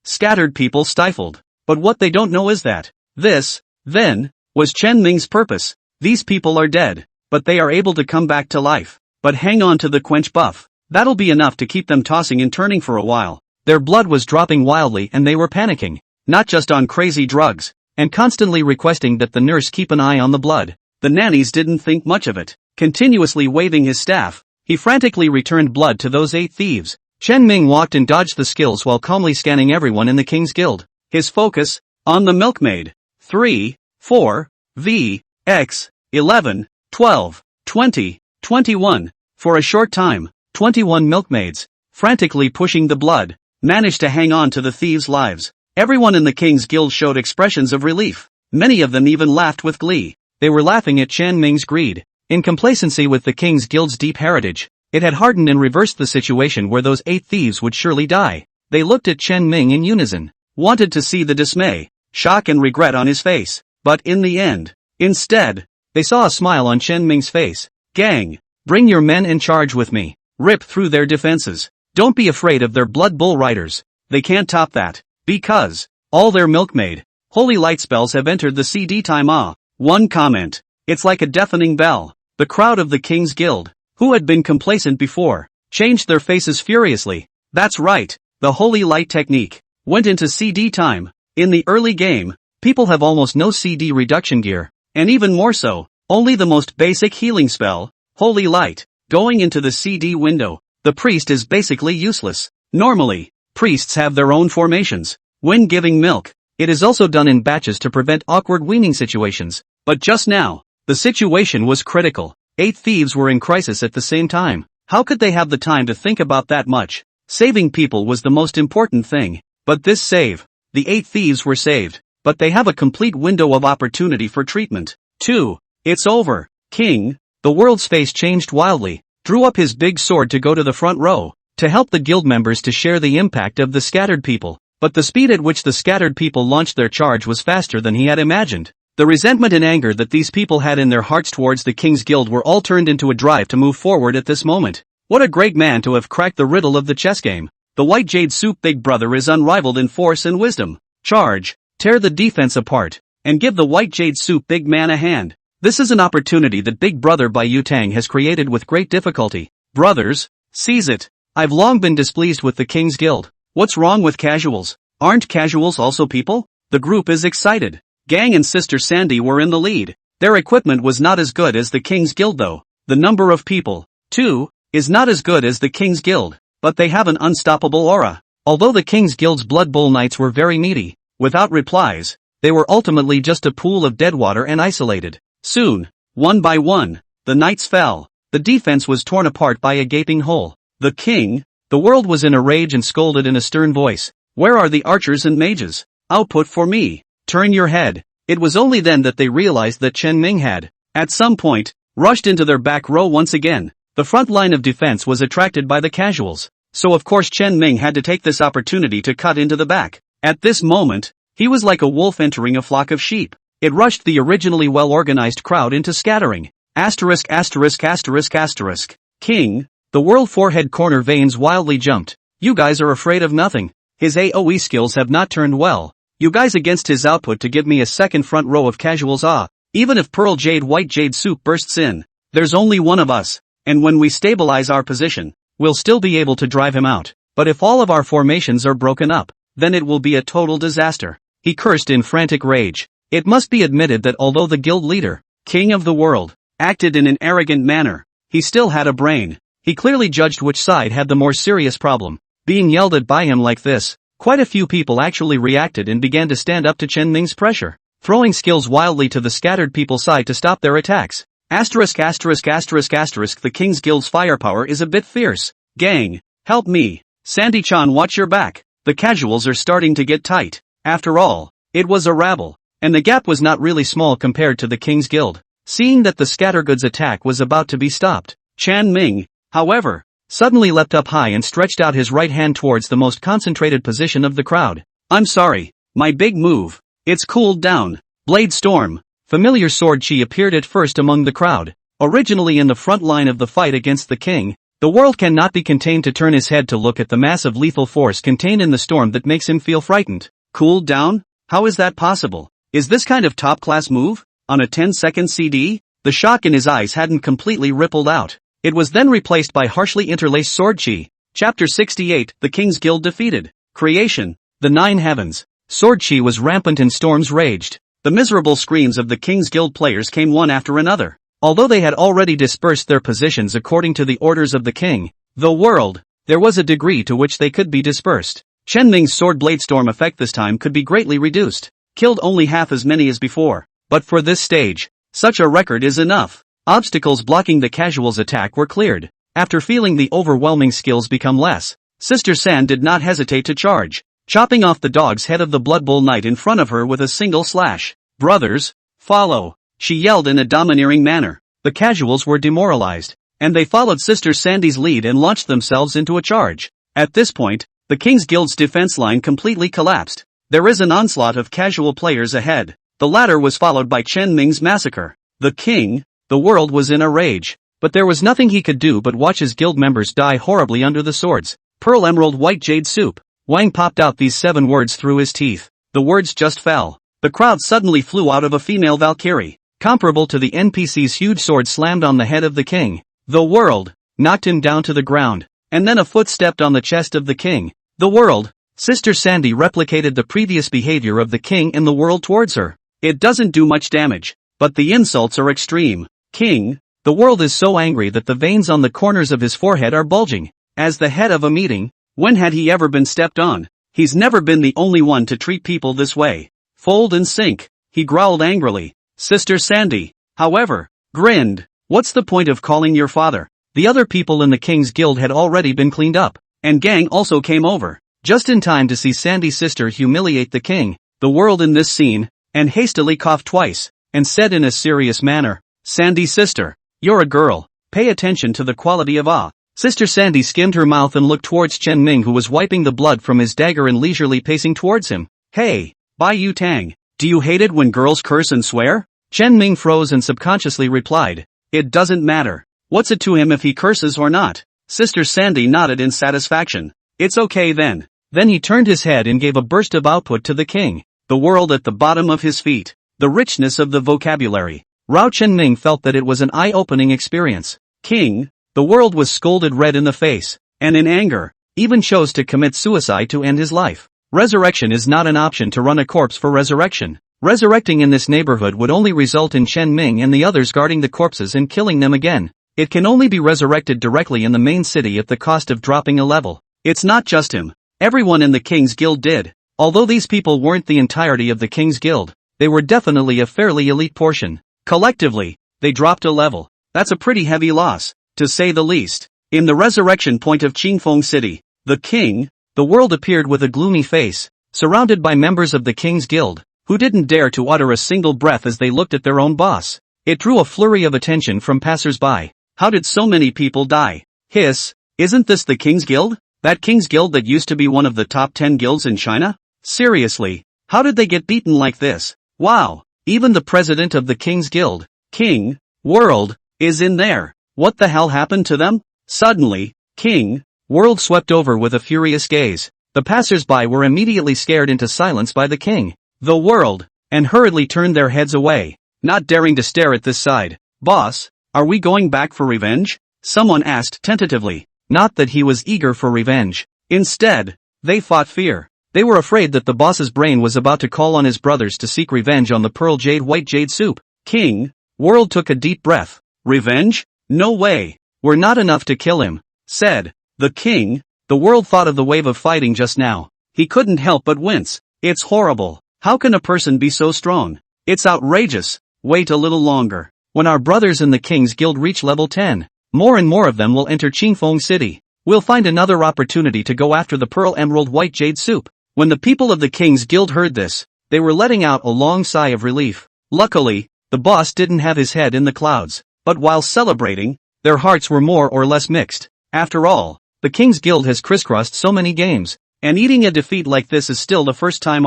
Scattered people stifled. But what they don't know is that this, then, was Chen Ming's purpose. These people are dead, but they are able to come back to life. But hang on to the quench buff. That'll be enough to keep them tossing and turning for a while. Their blood was dropping wildly and they were panicking. Not just on crazy drugs, and constantly requesting that the nurse keep an eye on the blood. The nannies didn't think much of it. Continuously waving his staff, he frantically returned blood to those 8 thieves. Chen Ming walked and dodged the skills while calmly scanning everyone in the King's Guild. His focus, on the milkmaid. 3, 4, V, X, 11, 12, 20, 21. For a short time, 21 milkmaids, frantically pushing the blood, managed to hang on to the thieves' lives. Everyone in the King's Guild showed expressions of relief. Many of them even laughed with glee. They were laughing at Chen Ming's greed. In complacency with the King's Guild's deep heritage, it had hardened and reversed the situation where those 8 thieves would surely die. They looked at Chen Ming in unison, wanted to see the dismay, shock and regret on his face. But in the end, instead, they saw a smile on Chen Ming's face. Gang, bring your men in charge with me. Rip through their defenses. Don't be afraid of their blood bull riders. They can't top that. Because all their milkmaid, holy light spells have entered the CD time. One comment. It's like a deafening bell. The crowd of the King's Guild, who had been complacent before, changed their faces furiously. That's right. The holy light technique went into CD time. In the early game, people have almost no CD reduction gear, and even more so, only the most basic healing spell, Holy Light. Going into the CD window, the priest is basically useless. Normally, priests have their own formations. When giving milk, it is also done in batches to prevent awkward weaning situations. But just now, the situation was critical. 8 thieves were in crisis at the same time. How could they have the time to think about that much? Saving people was the most important thing. But this save, the 8 thieves were saved, but they have a complete window of opportunity for treatment. 2. It's over. King, the world's face changed wildly, drew up his big sword to go to the front row, to help the guild members to share the impact of the scattered people. But the speed at which the scattered people launched their charge was faster than he had imagined. The resentment and anger that these people had in their hearts towards the King's Guild were all turned into a drive to move forward at this moment. What a great man to have cracked the riddle of the chess game. The White Jade Soup Big Brother is unrivaled in force and wisdom. Charge, tear the defense apart, and give the White Jade Soup Big Man a hand. This is an opportunity that Big Brother by Yutang has created with great difficulty. Brothers, seize it. I've long been displeased with the King's Guild. What's wrong with casuals? Aren't casuals also people? The group is excited. Gang and Sister Sandy were in the lead. Their equipment was not as good as the King's Guild though. The number of people, too, is not as good as the King's Guild, but they have an unstoppable aura. Although the King's Guild's Blood Bowl Knights were very needy, without replies, they were ultimately just a pool of dead water and isolated. Soon, one by one, the knights fell. The defense was torn apart by a gaping hole. The king, the world was in a rage and scolded in a stern voice. Where are the archers and mages? Output for me. Turn your head. It was only then that they realized that Chen Ming had, at some point, rushed into their back row once again. The front line of defense was attracted by the casuals, so of course Chen Ming had to take this opportunity to cut into the back. At this moment, he was like a wolf entering a flock of sheep. It rushed the originally well-organized crowd into scattering. Asterisk asterisk asterisk asterisk. King, the world forehead corner veins wildly jumped. You guys are afraid of nothing. His AoE skills have not turned well. You guys against his output to give me a second front row of casuals. Even if Pearl Jade White Jade Soup bursts in, there's only one of us, and when we stabilize our position, we'll still be able to drive him out. But if all of our formations are broken up, then it will be a total disaster. He cursed in frantic rage. It must be admitted that although the guild leader, king of the world, acted in an arrogant manner, he still had a brain. He clearly judged which side had the more serious problem. Being yelled at by him like this, quite a few people actually reacted and began to stand up to Chen Ming's pressure, throwing skills wildly to the scattered people's side to stop their attacks. Asterisk asterisk asterisk asterisk. The King's Guild's firepower is a bit fierce. Gang, help me. Sandy-chan, watch your back. The casuals are starting to get tight. After all, it was a rabble, and the gap was not really small compared to the King's Guild. Seeing that the Scattergood's attack was about to be stopped, Chen Ming, however, suddenly leapt up high and stretched out his right hand towards the most concentrated position of the crowd. I'm sorry, my big move. It's cooled down. Blade Storm. Familiar sword chi appeared at first among the crowd. Originally in the front line of the fight against the king, the world cannot be contained to turn his head to look at the massive lethal force contained in the storm that makes him feel frightened. Cooled down? How is that possible? Is this kind of top-class move? On a 10-second CD? The shock in his eyes hadn't completely rippled out. It was then replaced by harshly interlaced sword chi. Chapter 68, The King's Guild Defeated. Creation. The Nine Heavens. Sword chi was rampant and storms raged. The miserable screams of the King's Guild players came one after another. Although they had already dispersed their positions according to the orders of the king, the world, there was a degree to which they could be dispersed. Chen Ming's sword blade storm effect this time could be greatly reduced. Killed only half as many as before. But for this stage, such a record is enough. Obstacles blocking the casuals' attack were cleared. After feeling the overwhelming skills become less, Sister San did not hesitate to charge, chopping off the dog's head of the Blood Bowl Knight in front of her with a single slash. Brothers, follow, she yelled in a domineering manner. The casuals were demoralized, and they followed Sister Sandy's lead and launched themselves into a charge. At this point, the King's Guild's defense line completely collapsed. There is an onslaught of casual players ahead. The latter was followed by Chen Ming's massacre. The king, the world was in a rage, but there was nothing he could do but watch his guild members die horribly under the swords. Pearl Emerald White Jade Soup. Wang popped out these 7 words through his teeth. The words just fell. The crowd suddenly flew out of a female Valkyrie, comparable to the NPC's huge sword slammed on the head of the king. The world knocked him down to the ground, and then a foot stepped on the chest of the king. The world Sister Sandy replicated the previous behavior of the king in the world towards her. It doesn't do much damage, but the insults are extreme. King, the world is so angry that the veins on the corners of his forehead are bulging. As the head of a meeting, when had he ever been stepped on? He's never been the only one to treat people this way. Fold and sink, he growled angrily. Sister Sandy, however, grinned. What's the point of calling your father? The other people in the King's Guild had already been cleaned up, and gang also came over, just in time to see Sandy's sister humiliate the king, the world in this scene, and hastily coughed twice, and said in a serious manner, Sandy sister, you're a girl, pay attention to the quality of ah. Sister Sandy skimmed her mouth and looked towards Chen Ming, who was wiping the blood from his dagger and leisurely pacing towards him. Hey, Bai Yu Tang, do you hate it when girls curse and swear? Chen Ming froze and subconsciously replied, it doesn't matter. What's it to him if he curses or not? Sister Sandy nodded in satisfaction. It's okay then. Then he turned his head and gave a burst of output to the king, the world at the bottom of his feet. The richness of the vocabulary. Rao Chen-ming felt that it was an eye-opening experience. King, the world was scolded red in the face, and in anger, even chose to commit suicide to end his life. Resurrection is not an option to run a corpse for resurrection. Resurrecting in this neighborhood would only result in Chen Ming and the others guarding the corpses and killing them again. It can only be resurrected directly in the main city at the cost of dropping a level. It's not just him. Everyone in the King's Guild did. Although these people weren't the entirety of the King's Guild, they were definitely a fairly elite portion. Collectively, they dropped a level. That's a pretty heavy loss, to say the least. In the resurrection point of Qingfeng City, the king, the world appeared with a gloomy face, surrounded by members of the King's Guild, who didn't dare to utter a single breath as they looked at their own boss. It drew a flurry of attention from passers-by. How did so many people die? Hiss, isn't this the King's Guild? That King's Guild that used to be one of the top 10 guilds in China? Seriously, how did they get beaten like this? Wow, even the president of the King's Guild, King, World, is in there. What the hell happened to them? Suddenly, King, World swept over with a furious gaze. The passers-by were immediately scared into silence by the king, the World, and hurriedly turned their heads away, not daring to stare at this side. Boss, are we going back for revenge? Someone asked tentatively. Not that he was eager for revenge. Instead, they fought fear. They were afraid that the boss's brain was about to call on his brothers to seek revenge on the pearl jade white jade soup. King, World took a deep breath. Revenge? No way. We're not enough to kill him, said the king. The World thought of the wave of fighting just now. He couldn't help but wince. It's horrible. How can a person be so strong? It's outrageous. Wait a little longer. When our brothers in the King's Guild reach level 10, more and more of them will enter Qingfeng City. We'll find another opportunity to go after the pearl emerald white jade soup. When the people of the King's Guild heard this, they were letting out a long sigh of relief. Luckily, the boss didn't have his head in the clouds, but while celebrating, their hearts were more or less mixed. After all, the King's Guild has crisscrossed so many games, and eating a defeat like this is still the first time.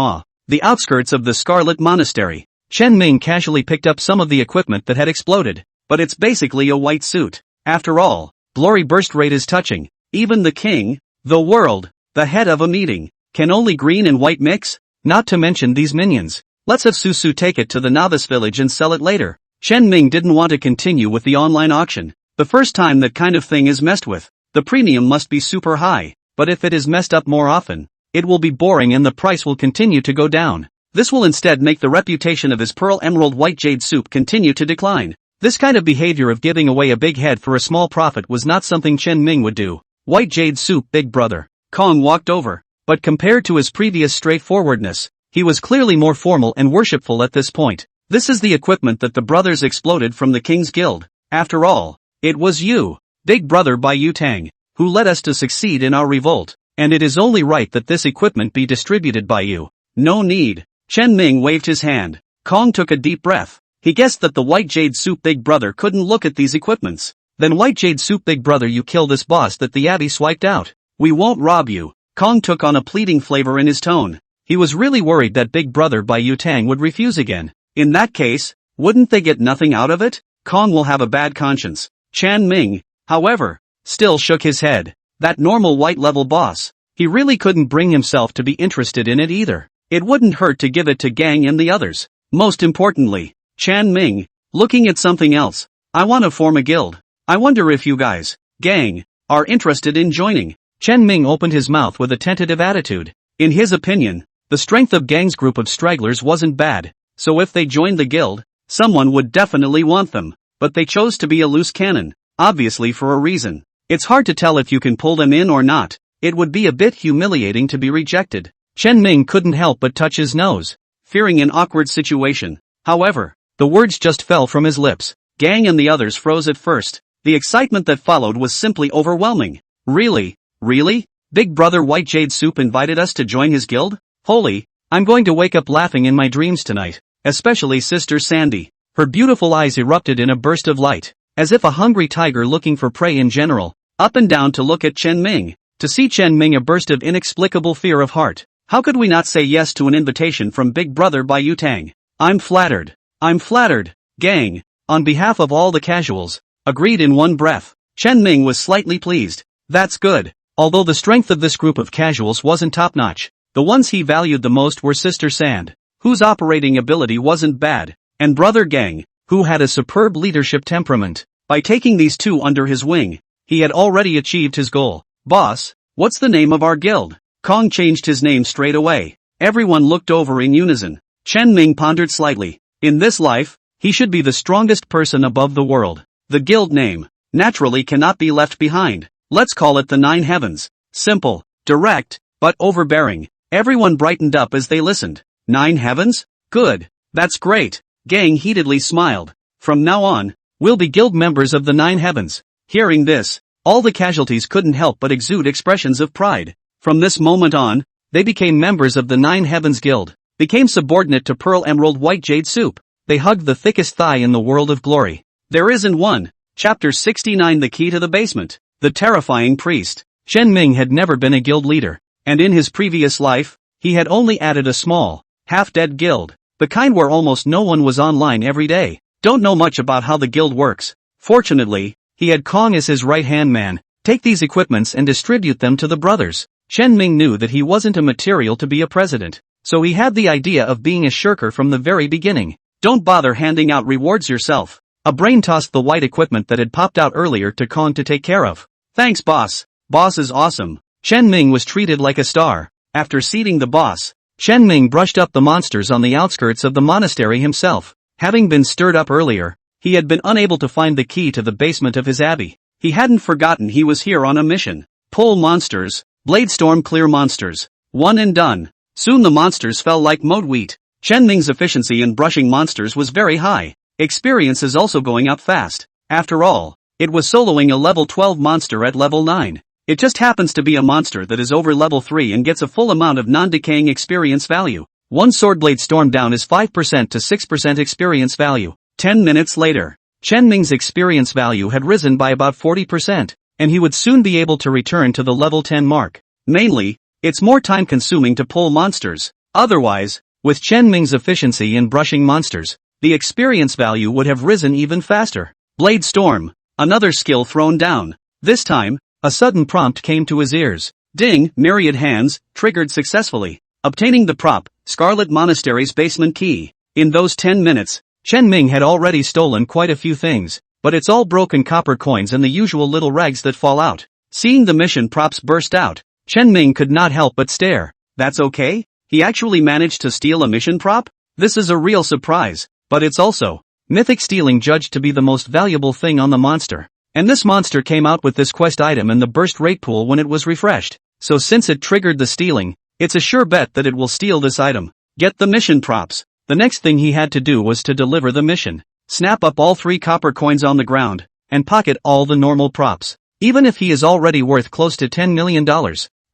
The outskirts of the Scarlet Monastery. Chen Ming casually picked up some of the equipment that had exploded, but it's basically a white suit. After all, glory burst rate is touching. Even the king, the world, the head of a meeting, can only green and white mix? Not to mention these minions. Let's have Susu take it to the novice village and sell it later. Chen Ming didn't want to continue with the online auction. The first time that kind of thing is messed with, the premium must be super high, but if it is messed up more often, it will be boring and the price will continue to go down. This will instead make the reputation of his pearl emerald white jade soup continue to decline. This kind of behavior of giving away a big head for a small profit was not something Chen Ming would do. White jade soup, big brother. Kong walked over, but compared to his previous straightforwardness, he was clearly more formal and worshipful at this point. This is the equipment that the brothers exploded from the King's Guild. After all, it was you, big brother Bai Yu Tang, who led us to succeed in our revolt, and it is only right that this equipment be distributed by you. No need. Chen Ming waved his hand. Kong took a deep breath. He guessed that the white jade soup big brother couldn't look at these equipments. Then white jade soup big brother, you kill this boss that the abbey swiped out. We won't rob you. Kong took on a pleading flavor in his tone. He was really worried that big brother Bai Yu Tang would refuse again. In that case, wouldn't they get nothing out of it? Kong will have a bad conscience. Chen Ming, however, still shook his head. That normal white level boss, he really couldn't bring himself to be interested in it either. It wouldn't hurt to give it to Gang and the others. Most importantly, Chen Ming, looking at something else. I want to form a guild. I wonder if you guys, Gang, are interested in joining. Chen Ming opened his mouth with a tentative attitude. In his opinion, the strength of Gang's group of stragglers wasn't bad, so if they joined the guild, someone would definitely want them. But they chose to be a loose cannon, obviously for a reason. It's hard to tell if you can pull them in or not. It would be a bit humiliating to be rejected. Chen Ming couldn't help but touch his nose, fearing an awkward situation. However, the words just fell from his lips. Gang and the others froze at first. The excitement that followed was simply overwhelming. Really? Really? Big Brother White Jade Soup invited us to join his guild? Holy, I'm going to wake up laughing in my dreams tonight. Especially Sister Sandy. Her beautiful eyes erupted in a burst of light, as if a hungry tiger looking for prey in general, up and down to look at Chen Ming. To see Chen Ming, a burst of inexplicable fear of heart. How could we not say yes to an invitation from Big Brother by Yutang? I'm flattered. I'm flattered. Gang, on behalf of all the casuals, agreed in one breath. Chen Ming was slightly pleased. That's good. Although the strength of this group of casuals wasn't top-notch, the ones he valued the most were Sister Sand, whose operating ability wasn't bad, and Brother Gang, who had a superb leadership temperament. By taking these two under his wing, he had already achieved his goal. Boss, what's the name of our guild? Kong changed his name straight away. Everyone looked over in unison. Chen Ming pondered slightly. In this life, he should be the strongest person above the world. The guild name, naturally, cannot be left behind. Let's call it the Nine Heavens. Simple, direct, but overbearing. Everyone brightened up as they listened. Nine Heavens? Good. That's great. Gang heatedly smiled. From now on, we'll be guild members of the Nine Heavens. Hearing this, all the casualties couldn't help but exude expressions of pride. From this moment on, they became members of the Nine Heavens Guild, became subordinate to Pearl Emerald White Jade Soup. They hugged the thickest thigh in the world of glory. There isn't one. Chapter 69, The Key to the Basement. The Terrifying Priest. Chen Ming had never been a guild leader, and in his previous life, he had only added a small, half-dead guild, the kind where almost no one was online every day. Don't know much about how the guild works. Fortunately, he had Kong as his right-hand man. Take these equipments and distribute them to the brothers. Chen Ming knew that he wasn't a material to be a president, so he had the idea of being a shirker from the very beginning. Don't bother handing out rewards yourself. A brain tossed the white equipment that had popped out earlier to Kong to take care of. Thanks, boss. Boss is awesome. Chen Ming was treated like a star. After seating the boss, Chen Ming brushed up the monsters on the outskirts of the monastery himself. Having been stirred up earlier, he had been unable to find the key to the basement of his abbey. He hadn't forgotten he was here on a mission. Pull monsters. Bladestorm clear monsters. One and done. Soon the monsters fell like mowed wheat. Chen Ming's efficiency in brushing monsters was very high. Experience is also going up fast. After all, it was soloing a level 12 monster at level 9. It just happens to be a monster that is over level 3 and gets a full amount of non-decaying experience value. One Swordblade Storm down is 5% to 6% experience value. 10 minutes later, Chen Ming's experience value had risen by about 40%, and he would soon be able to return to the level 10 mark. Mainly, it's more time consuming to pull monsters. Otherwise, with Chen Ming's efficiency in brushing monsters, the experience value would have risen even faster. Blade Storm, another skill thrown down. This time, a sudden prompt came to his ears. Ding, myriad hands, triggered successfully. Obtaining the prop, Scarlet Monastery's basement key. In those 10 minutes, Chen Ming had already stolen quite a few things, but it's all broken copper coins and the usual little rags that fall out. Seeing the mission props burst out, Chen Ming could not help but stare. That's okay? He actually managed to steal a mission prop? This is a real surprise. But it's also mythic stealing judged to be the most valuable thing on the monster. And this monster came out with this quest item in the burst rate pool when it was refreshed. So since it triggered the stealing, it's a sure bet that it will steal this item. Get the mission props. The next thing he had to do was to deliver the mission. Snap up all 3 copper coins on the ground, and pocket all the normal props. Even if he is already worth close to $10 million.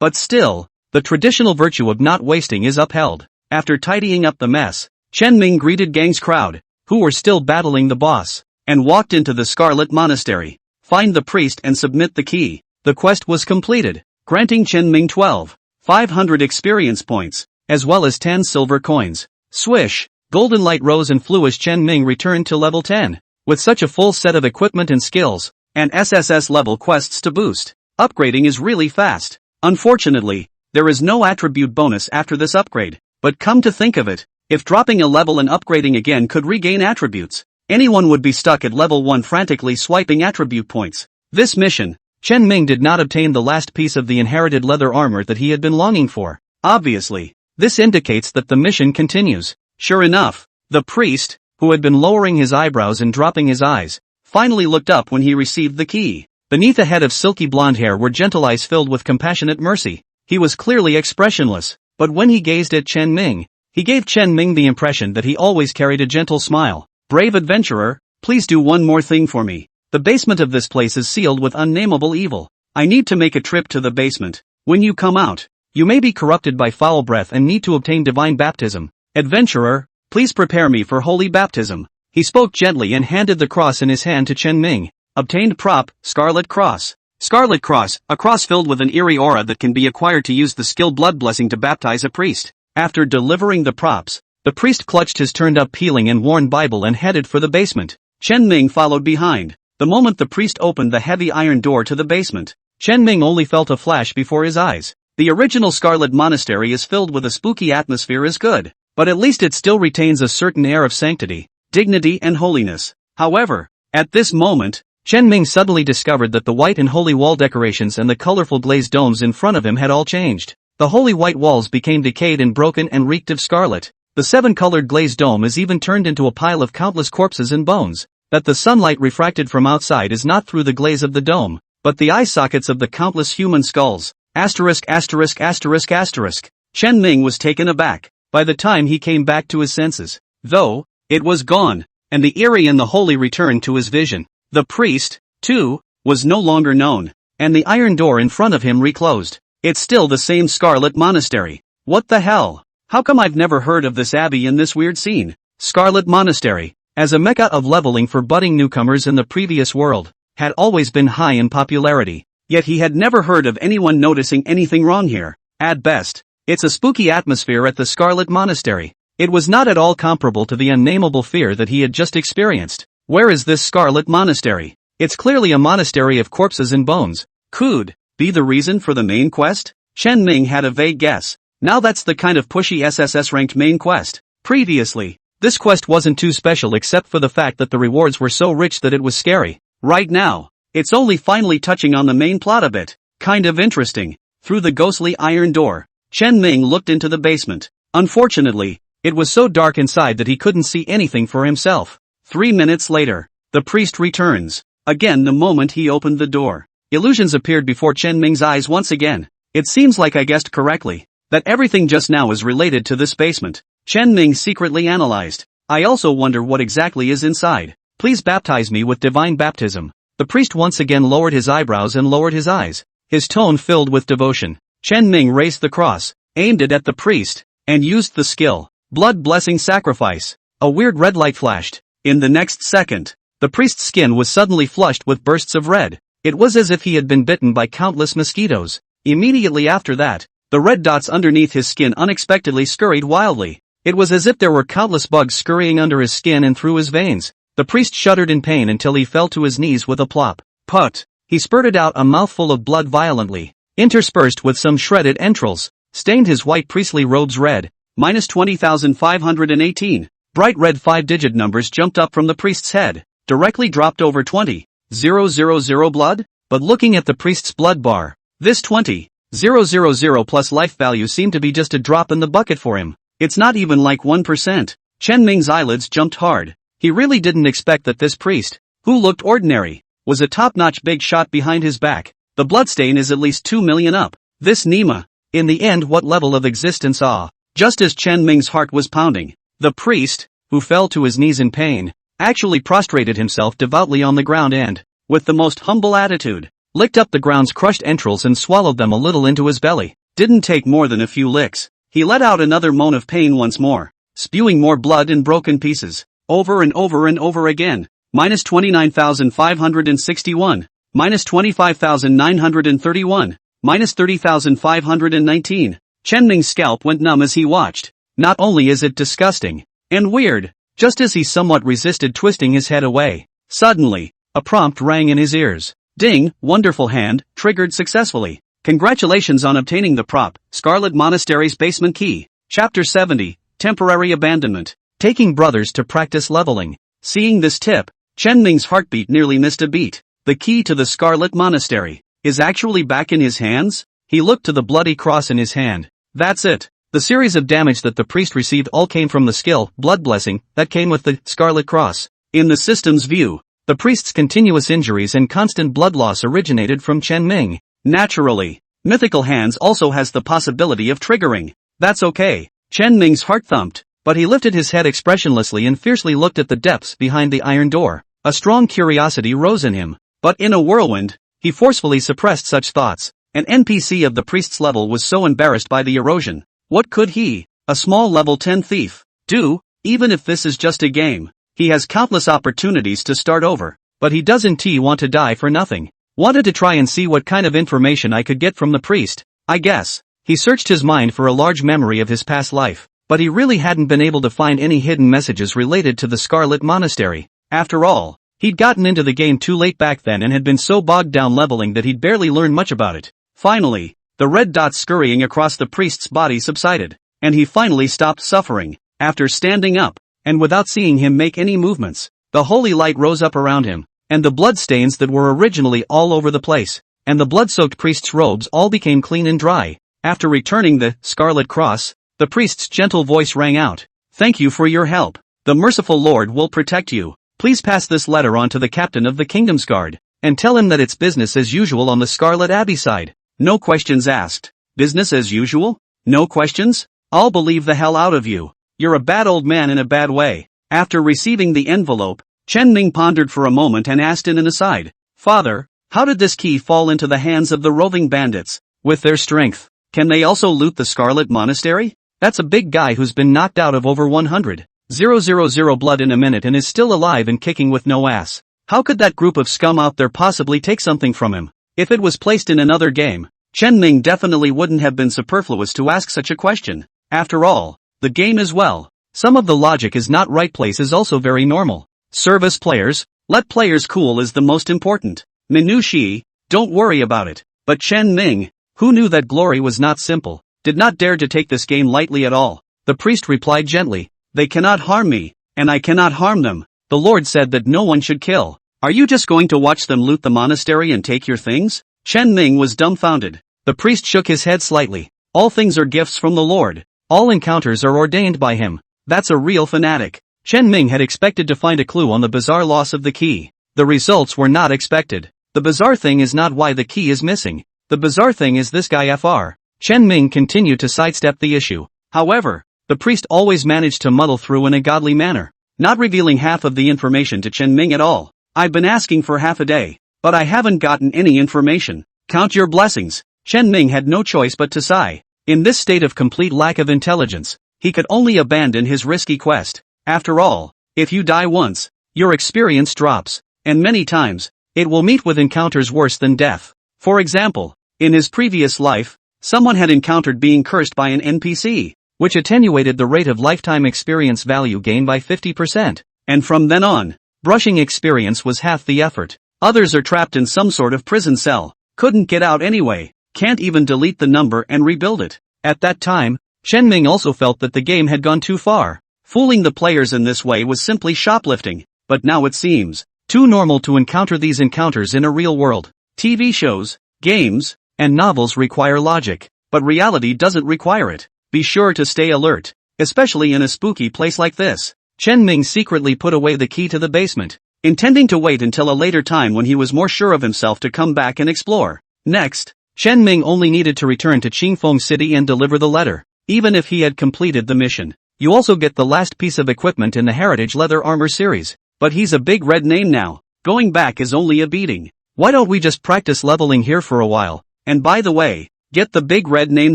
But still, the traditional virtue of not wasting is upheld. After tidying up the mess, Chen Ming greeted Gang's crowd, who were still battling the boss, and walked into the Scarlet Monastery. Find the priest and submit the key. The quest was completed, granting Chen Ming 12,500 experience points, as well as 10 silver coins. Swish, golden light rose and flew as Chen Ming returned to level 10. With such a full set of equipment and skills, and SSS level quests to boost, upgrading is really fast. Unfortunately, there is no attribute bonus after this upgrade, but come to think of it, if dropping a level and upgrading again could regain attributes, anyone would be stuck at level 1 frantically swiping attribute points. This mission, Chen Ming did not obtain the last piece of the inherited leather armor that he had been longing for. Obviously, this indicates that the mission continues. Sure enough, the priest, who had been lowering his eyebrows and dropping his eyes, finally looked up when he received the key. Beneath a head of silky blonde hair were gentle eyes filled with compassionate mercy. He was clearly expressionless, but when he gazed at Chen Ming, he gave Chen Ming the impression that he always carried a gentle smile. Brave adventurer, please do one more thing for me. The basement of this place is sealed with unnamable evil. I need to make a trip to the basement. When you come out, you may be corrupted by foul breath and need to obtain divine baptism. Adventurer, please prepare me for holy baptism. He spoke gently and handed the cross in his hand to Chen Ming. Obtained prop, Scarlet Cross. Scarlet Cross, a cross filled with an eerie aura that can be acquired to use the skill blood blessing to baptize a priest. After delivering the props, the priest clutched his turned-up peeling and worn Bible and headed for the basement. Chen Ming followed behind. The moment the priest opened the heavy iron door to the basement, Chen Ming only felt a flash before his eyes. The original Scarlet Monastery is filled with a spooky atmosphere is good, but at least it still retains a certain air of sanctity, dignity and holiness. However, at this moment, Chen Ming suddenly discovered that the white and holy wall decorations and the colorful glazed domes in front of him had all changed. The holy white walls became decayed and broken and reeked of scarlet. The seven-colored glazed dome is even turned into a pile of countless corpses and bones. That the sunlight refracted from outside is not through the glaze of the dome, but the eye sockets of the countless human skulls. Asterisk asterisk asterisk asterisk. Chen Ming was taken aback by the time he came back to his senses. Though, it was gone, and the eerie and the holy returned to his vision. The priest, too, was no longer known, and the iron door in front of him reclosed. It's still the same Scarlet Monastery. What the hell? How come I've never heard of this abbey in this weird scene? Scarlet Monastery, as a mecca of leveling for budding newcomers in the previous world, had always been high in popularity, yet he had never heard of anyone noticing anything wrong here. At best, it's a spooky atmosphere at the Scarlet Monastery. It was not at all comparable to the unnameable fear that he had just experienced. Where is this Scarlet Monastery? It's clearly a monastery of corpses and bones. Could be the reason for the main quest? Chen Ming had a vague guess. Now that's the kind of pushy SSS-ranked main quest. Previously, this quest wasn't too special except for the fact that the rewards were so rich that it was scary. Right now, it's only finally touching on the main plot a bit. Kind of interesting. Through the ghostly iron door, Chen Ming looked into the basement. Unfortunately, it was so dark inside that he couldn't see anything for himself. 3 minutes later, the priest returns. Again the moment he opened the door, illusions appeared before Chen Ming's eyes once again. It seems like I guessed correctly, that everything just now is related to this basement. Chen Ming secretly analyzed. I also wonder what exactly is inside. Please baptize me with divine baptism. The priest once again lowered his eyebrows and lowered his eyes, his tone filled with devotion. Chen Ming raised the cross, aimed it at the priest, and used the skill, blood blessing sacrifice. A weird red light flashed. In the next second, the priest's skin was suddenly flushed with bursts of red. It was as if he had been bitten by countless mosquitoes. Immediately after that, the red dots underneath his skin unexpectedly scurried wildly. It was as if there were countless bugs scurrying under his skin and through his veins. The priest shuddered in pain until he fell to his knees with a plop. Put! He spurted out a mouthful of blood violently, interspersed with some shredded entrails, stained his white priestly robes red. Minus 20,518. Bright red 5-digit numbers jumped up from the priest's head, directly dropped over 20,000 blood? But looking at the priest's blood bar, this 20,000 plus life value seemed to be just a drop in the bucket for him. It's not even like 1%. Chen Ming's eyelids jumped hard. He really didn't expect that this priest, who looked ordinary, was a top-notch big shot behind his back. The bloodstain is at least 2 million up. This Nima. In the end, what level of existence awe? Just as Chen Ming's heart was pounding, the priest, who fell to his knees in pain, actually prostrated himself devoutly on the ground and, with the most humble attitude, licked up the ground's crushed entrails and swallowed them a little into his belly. Didn't take more than a few licks. He let out another moan of pain once more, spewing more blood in broken pieces, over and over and over again. Minus 29,561, minus 25,931, minus 30,519. Chen Ming's scalp went numb as he watched. Not only is it disgusting and weird, just as he somewhat resisted twisting his head away, suddenly, a prompt rang in his ears. Ding, wonderful hand, triggered successfully. Congratulations on obtaining the prop, Scarlet Monastery's basement key. Chapter 70, Temporary Abandonment. Taking brothers to practice leveling. Seeing this tip, Chen Ming's heartbeat nearly missed a beat. The key to the Scarlet Monastery is actually back in his hands? He looked to the bloody cross in his hand. That's it. The series of damage that the priest received all came from the skill, blood blessing, that came with the Scarlet Cross. In the system's view, the priest's continuous injuries and constant blood loss originated from Chen Ming. Naturally, Mythical Hands also has the possibility of triggering. That's okay. Chen Ming's heart thumped, but he lifted his head expressionlessly and fiercely looked at the depths behind the iron door. A strong curiosity rose in him, but in a whirlwind, he forcefully suppressed such thoughts. An NPC of the priest's level was so embarrassed by the erosion. What could he, a small level 10 thief, do, even if this is just a game? He has countless opportunities to start over, but he doesn't want to die for nothing. Wanted to try and see what kind of information I could get from the priest, I guess. He searched his mind for a large memory of his past life, but he really hadn't been able to find any hidden messages related to the Scarlet Monastery. After all, he'd gotten into the game too late back then and had been so bogged down leveling that he'd barely learned much about it. Finally, the red dots scurrying across the priest's body subsided, and he finally stopped suffering. After standing up, and without seeing him make any movements, the holy light rose up around him, and the blood stains that were originally all over the place, and the blood-soaked priest's robes all became clean and dry. After returning the Scarlet Cross, the priest's gentle voice rang out, "Thank you for your help. The merciful Lord will protect you. Please pass this letter on to the captain of the Kingdom's Guard, and tell him that it's business as usual on the Scarlet Abbey side. No questions asked." Business as usual? No questions? I'll believe the hell out of you. You're a bad old man in a bad way. After receiving the envelope, Chen Ming pondered for a moment and asked in an aside, "Father, how did this key fall into the hands of the roving bandits? With their strength, can they also loot the Scarlet Monastery? That's a big guy who's been knocked out of over 100,000 blood in a minute and is still alive and kicking with no ass. How could that group of scum out there possibly take something from him?" If it was placed in another game, Chen Ming definitely wouldn't have been superfluous to ask such a question. After all, the game as well. Some of the logic is not right place is also very normal. Service players, let players cool is the most important. Minushi, don't worry about it. But Chen Ming, who knew that glory was not simple, did not dare to take this game lightly at all. The priest replied gently, "They cannot harm me, and I cannot harm them. The Lord said that no one should kill. Are you just going to watch them loot the monastery and take your things?" Chen Ming was dumbfounded. The priest shook his head slightly. "All things are gifts from the Lord. All encounters are ordained by him. That's a real fanatic." Chen Ming had expected to find a clue on the bizarre loss of the key. The results were not expected. The bizarre thing is not why the key is missing. The bizarre thing is this guy Fr. Chen Ming continued to sidestep the issue. However, the priest always managed to muddle through in a godly manner, not revealing half of the information to Chen Ming at all. "I've been asking for half a day, but I haven't gotten any information. Count your blessings." Chen Ming had no choice but to sigh. In this state of complete lack of intelligence, he could only abandon his risky quest. After all, if you die once, your experience drops, and many times, it will meet with encounters worse than death. For example, in his previous life, someone had encountered being cursed by an NPC, which attenuated the rate of lifetime experience value gain by 50%, and from then on, brushing experience was half the effort. Others are trapped in some sort of prison cell, couldn't get out anyway, can't even delete the number and rebuild it. At that time, Chen Ming also felt that the game had gone too far. Fooling the players in this way was simply shoplifting, but now it seems too normal to encounter these encounters in a real world. TV shows, games, and novels require logic, but reality doesn't require it. Be sure to stay alert, especially in a spooky place like this. Chen Ming secretly put away the key to the basement, intending to wait until a later time when he was more sure of himself to come back and explore. Next, Chen Ming only needed to return to Qingfeng City and deliver the letter. Even if he had completed the mission, you also get the last piece of equipment in the Heritage Leather Armor series. But he's a big red name now. Going back is only a beating. Why don't we just practice leveling here for a while? And by the way, get the big red name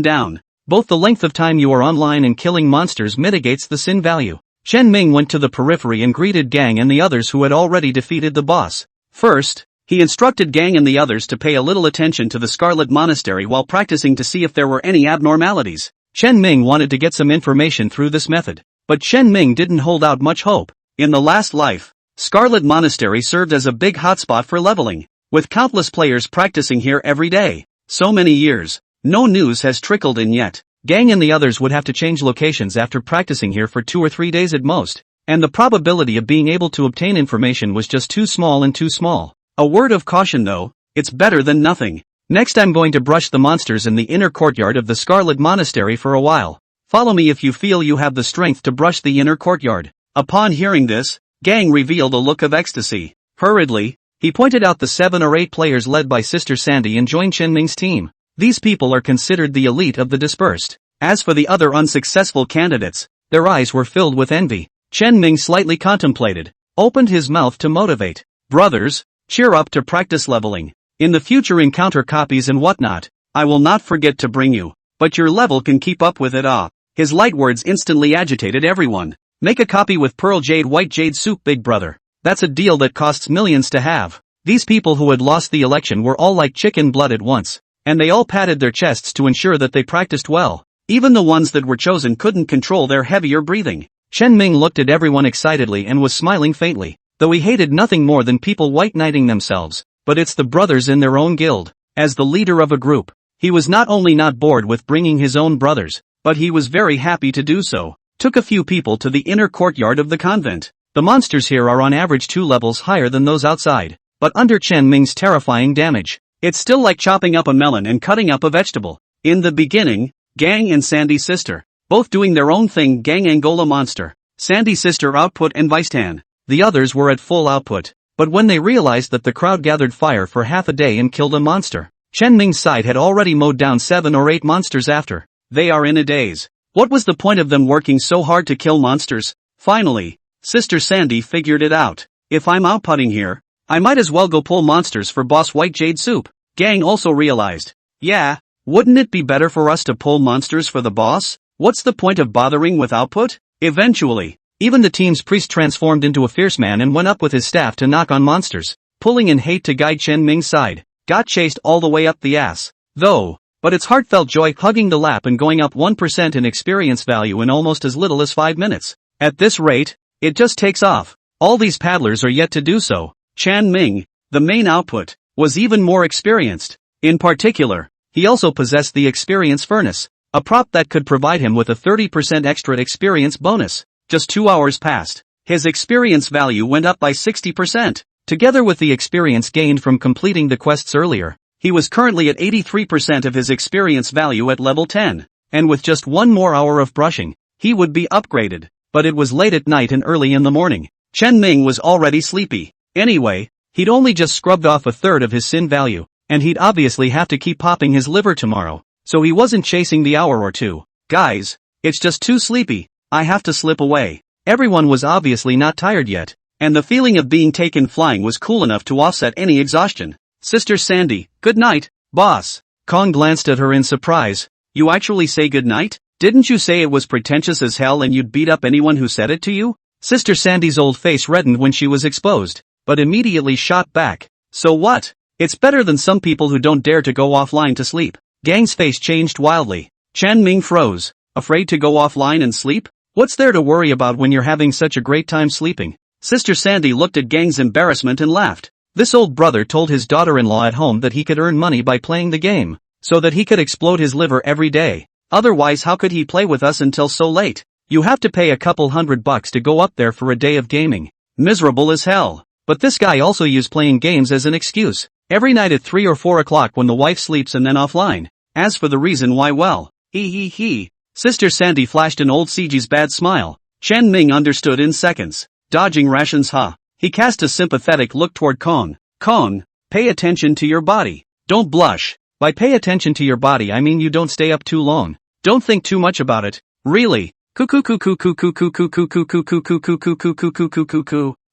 down. Both the length of time you are online and killing monsters mitigates the sin value. Chen Ming went to the periphery and greeted Gang and the others who had already defeated the boss. First, he instructed Gang and the others to pay a little attention to the Scarlet Monastery while practicing to see if there were any abnormalities. Chen Ming wanted to get some information through this method, but Chen Ming didn't hold out much hope. In the last life, Scarlet Monastery served as a big hotspot for leveling, with countless players practicing here every day. So many years, no news has trickled in yet. Gang and the others would have to change locations after practicing here for 2 or 3 days at most, and the probability of being able to obtain information was just too small and too small. A word of caution though, it's better than nothing. Next I'm going to brush the monsters in the inner courtyard of the Scarlet Monastery for a while. Follow me if you feel you have the strength to brush the inner courtyard. Upon hearing this, Gang revealed a look of ecstasy. Hurriedly, he pointed out the 7 or 8 players led by Sister Sandy and joined Chen-Ming's team. These people are considered the elite of the dispersed. As for the other unsuccessful candidates, their eyes were filled with envy. Chen-Ming slightly contemplated, opened his mouth to motivate. Brothers, cheer up to practice leveling. In the future encounter copies and whatnot, I will not forget to bring you, but your level can keep up with it. His light words instantly agitated everyone. Make a copy with pearl jade white jade soup, big brother. That's a deal that costs millions to have. These people who had lost the election were all like chicken blood at once, and they all patted their chests to ensure that they practiced well. Even the ones that were chosen couldn't control their heavier breathing. Chen-Ming looked at everyone excitedly and was smiling faintly, though he hated nothing more than people white knighting themselves, but it's the brothers in their own guild. As the leader of a group, he was not only not bored with bringing his own brothers, but he was very happy to do so. Took a few people to the inner courtyard of the convent. The monsters here are on average 2 levels higher than those outside, but under Chen-Ming's terrifying damage, it's still like chopping up a melon and cutting up a vegetable. In the beginning, Gang and Sandy's sister, both doing their own thing. Gang Angola monster, Sandy's sister output and Vistan. The others were at full output, but when they realized that the crowd gathered fire for half a day and killed a monster, Chen-Ming's side had already mowed down 7 or 8 monsters after. They are in a daze. What was the point of them working so hard to kill monsters? Finally, Sister Sandy figured it out. If I'm outputting here, I might as well go pull monsters for boss white jade soup. Gang also realized. Yeah, wouldn't it be better for us to pull monsters for the boss? What's the point of bothering with output? Eventually, even the team's priest transformed into a fierce man and went up with his staff to knock on monsters, pulling in hate to guide Chen-Ming's side. Got chased all the way up the ass, though. But it's heartfelt joy hugging the lap and going up 1% in experience value in almost as little as 5 minutes. At this rate, it just takes off. All these paddlers are yet to do so. Chen-Ming, the main output, was even more experienced. In particular, he also possessed the experience furnace, a prop that could provide him with a 30% extra experience bonus. Just 2 hours passed. His experience value went up by 60%. Together with the experience gained from completing the quests earlier, he was currently at 83% of his experience value at level 10, and with just 1 more hour of brushing, he would be upgraded. But it was late at night and early in the morning. Chen-Ming was already sleepy. Anyway, he'd only just scrubbed off a third of his sin value, and he'd obviously have to keep popping his liver tomorrow, so he wasn't chasing the hour or two. Guys, it's just too sleepy, I have to slip away. Everyone was obviously not tired yet, and the feeling of being taken flying was cool enough to offset any exhaustion. Sister Sandy, good night, boss. Kong glanced at her in surprise. You actually say good night? Didn't you say it was pretentious as hell and you'd beat up anyone who said it to you? Sister Sandy's old face reddened when she was exposed, but immediately shot back. So what? It's better than some people who don't dare to go offline to sleep. Gang's face changed wildly. Chen-Ming froze. Afraid to go offline and sleep? What's there to worry about when you're having such a great time sleeping? Sister Sandy looked at Gang's embarrassment and laughed. This old brother told his daughter-in-law at home that he could earn money by playing the game, so that he could explode his liver every day. Otherwise how could he play with us until so late? You have to pay a couple $100 to go up there for a day of gaming. Miserable as hell. But this guy also used playing games as an excuse. Every night at 3 or 4 o'clock when the wife sleeps and then offline. As for the reason why, well, he. Sister Sandy flashed an old CG's bad smile. Chen-Ming understood in seconds. Dodging rations, huh? He cast a sympathetic look toward Kong. Kong, pay attention to your body. Don't blush. By pay attention to your body I mean you don't stay up too long. Don't think too much about it. Really.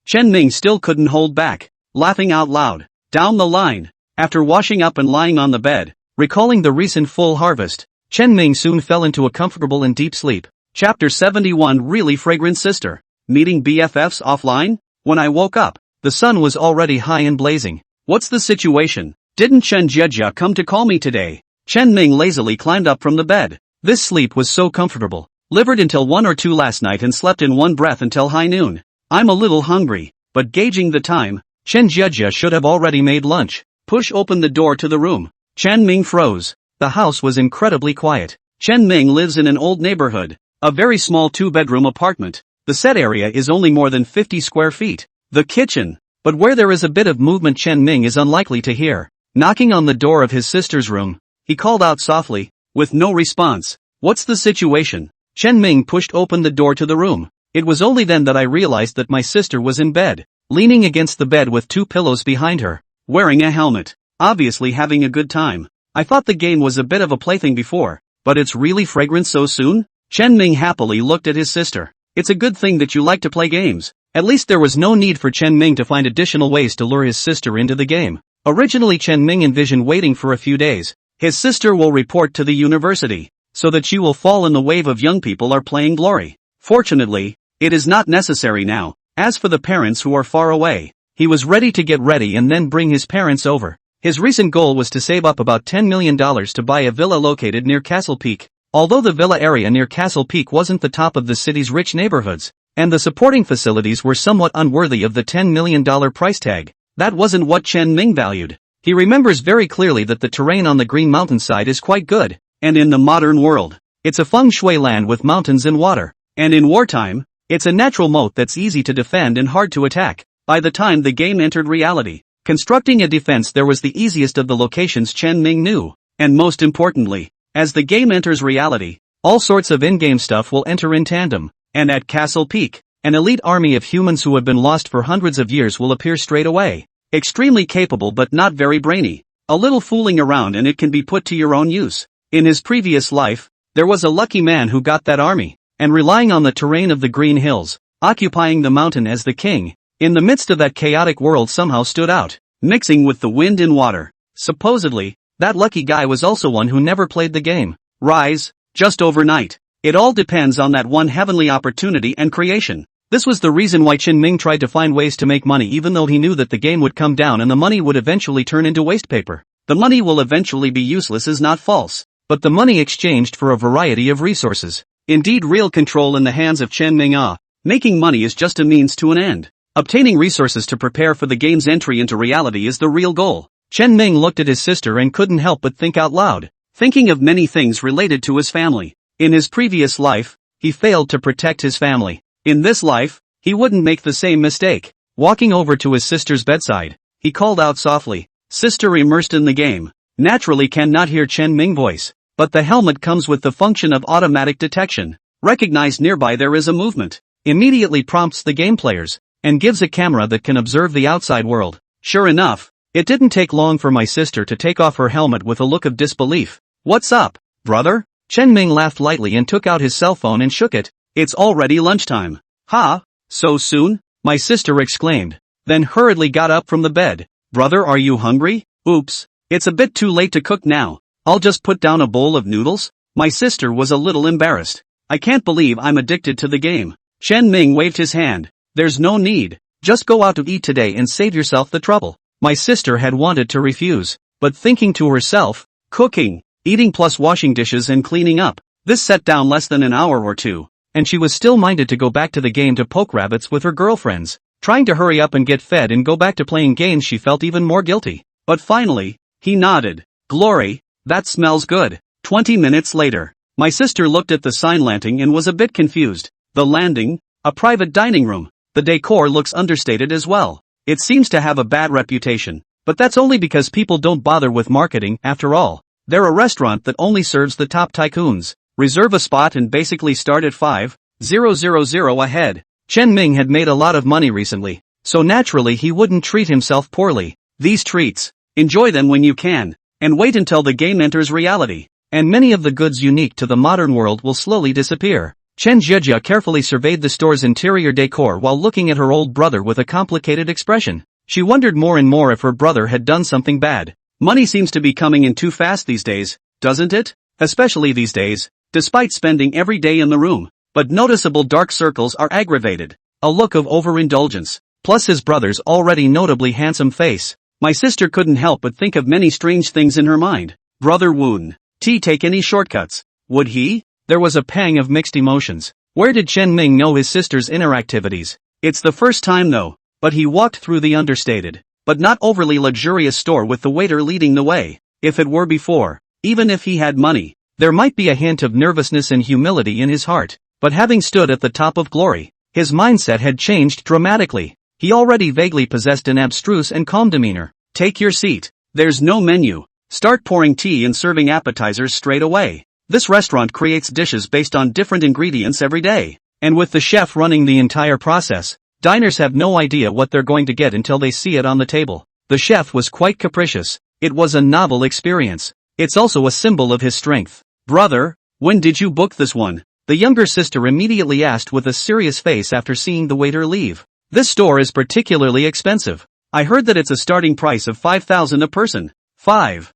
Chen-Ming still couldn't hold back, laughing out loud. Down the line, after washing up and lying on the bed, recalling the recent full harvest, Chen-Ming soon fell into a comfortable and deep sleep. Chapter 71 Really Fragrant Sister. Meeting BFFs offline? When I woke up, the sun was already high and blazing. What's the situation? Didn't Chen Jiejia come to call me today? Chen-Ming lazily climbed up from the bed. This sleep was so comfortable. Livered until 1 or 2 last night and slept in one breath until high noon. I'm a little hungry, but gauging the time, Chen Jiejia should have already made lunch. Push open the door to the room. Chen-Ming froze. The house was incredibly quiet. Chen-Ming lives in an old neighborhood, a very small 2-bedroom apartment. The set area is only more than 50 square feet. The kitchen, but where there is a bit of movement Chen-Ming is unlikely to hear. Knocking on the door of his sister's room, he called out softly, with no response. "What's the situation?" Chen Ming pushed open the door to the room. It was only then that I realized that my sister was in bed, leaning against the bed with 2 pillows behind her, wearing a helmet, obviously having a good time. I thought the game was a bit of a plaything before, but it's really fragrant so soon? Chen Ming happily looked at his sister. It's a good thing that you like to play games. At least there was no need for Chen Ming to find additional ways to lure his sister into the game. Originally Chen Ming envisioned waiting for a few days. His sister will report to the university, so that she will fall in the wave of young people are playing Glory. Fortunately, it is not necessary now. As for the parents who are far away, he was ready to get ready and then bring his parents over. His recent goal was to save up about $10 million to buy a villa located near Castle Peak. Although the villa area near Castle Peak wasn't the top of the city's rich neighborhoods, and the supporting facilities were somewhat unworthy of the $10 million price tag, that wasn't what Chen Ming valued. He remembers very clearly that the terrain on the Green Mountainside is quite good, and in the modern world, it's a feng shui land with mountains and water, and in wartime, it's a natural moat that's easy to defend and hard to attack. By the time the game entered reality, constructing a defense there was the easiest of the locations Chen Ming knew, and most importantly, as the game enters reality, all sorts of in-game stuff will enter in tandem, and at Castle Peak, an elite army of humans who have been lost for hundreds of years will appear straight away. Extremely capable but not very brainy. A little fooling around and it can be put to your own use. In his previous life, there was a lucky man who got that army, and relying on the terrain of the Green Hills, occupying the mountain as the king, in the midst of that chaotic world somehow stood out, mixing with the wind and water. Supposedly, that lucky guy was also one who never played the game. Rise, just overnight. It all depends on that one heavenly opportunity and creation. This was the reason why Chen Ming tried to find ways to make money even though he knew that the game would come down and the money would eventually turn into waste paper. The money will eventually be useless is not false, but the money exchanged for a variety of resources. Indeed, real control in the hands of Chen Ming. Making money is just a means to an end. Obtaining resources to prepare for the game's entry into reality is the real goal. Chen Ming looked at his sister and couldn't help but think out loud, thinking of many things related to his family. In his previous life, he failed to protect his family. In this life, he wouldn't make the same mistake. Walking over to his sister's bedside, he called out softly. Sister immersed in the game, naturally cannot hear Chen Ming's voice, but the helmet comes with the function of automatic detection. Recognized nearby there is a movement, immediately prompts the game players, and gives a camera that can observe the outside world. Sure enough, it didn't take long for my sister to take off her helmet with a look of disbelief. What's up, brother? Chen Ming laughed lightly and took out his cell phone and shook it. It's already lunchtime. Ha? So soon? My sister exclaimed, then hurriedly got up from the bed. Brother, are you hungry? Oops, it's a bit too late to cook now. I'll just put down a bowl of noodles. My sister was a little embarrassed. I can't believe I'm addicted to the game. Chen Ming waved his hand. There's no need. Just go out to eat today and save yourself the trouble. My sister had wanted to refuse, but thinking to herself, cooking, eating plus washing dishes and cleaning up, this set down less than an hour or two, and she was still minded to go back to the game to poke rabbits with her girlfriends. Trying to hurry up and get fed and go back to playing games, she felt even more guilty. But finally, he nodded. Glory, that smells good. 20 minutes later, my sister looked at the sign landing and was a bit confused. The landing, a private dining room. The decor looks understated as well. It seems to have a bad reputation, but that's only because people don't bother with marketing. After all, they're a restaurant that only serves the top tycoons. Reserve a spot and basically start at 5,000 ahead. Chen Ming had made a lot of money recently, so naturally he wouldn't treat himself poorly. These treats, enjoy them when you can, and wait until the game enters reality, and many of the goods unique to the modern world will slowly disappear. Chen Zhejia carefully surveyed the store's interior decor while looking at her old brother with a complicated expression. She wondered more and more if her brother had done something bad. Money seems to be coming in too fast these days, doesn't it? Especially these days, despite spending every day in the room. But noticeable dark circles are aggravated. A look of overindulgence, plus his brother's already notably handsome face. My sister couldn't help but think of many strange things in her mind. Brother wouldn't take any shortcuts, would he? There was a pang of mixed emotions. Where did Chen Ming know his sister's inner activities? It's the first time though, but he walked through the understated, but not overly luxurious store with the waiter leading the way. If it were before, even if he had money, there might be a hint of nervousness and humility in his heart. But having stood at the top of glory, his mindset had changed dramatically. He already vaguely possessed an abstruse and calm demeanor. Take your seat. There's no menu. Start pouring tea and serving appetizers straight away. This restaurant creates dishes based on different ingredients every day. And with the chef running the entire process, diners have no idea what they're going to get until they see it on the table. The chef was quite capricious. It was a novel experience. It's also a symbol of his strength. Brother, when did you book this one? The younger sister immediately asked with a serious face after seeing the waiter leave. This store is particularly expensive. I heard that it's a starting price of 5,000 a person. 5,000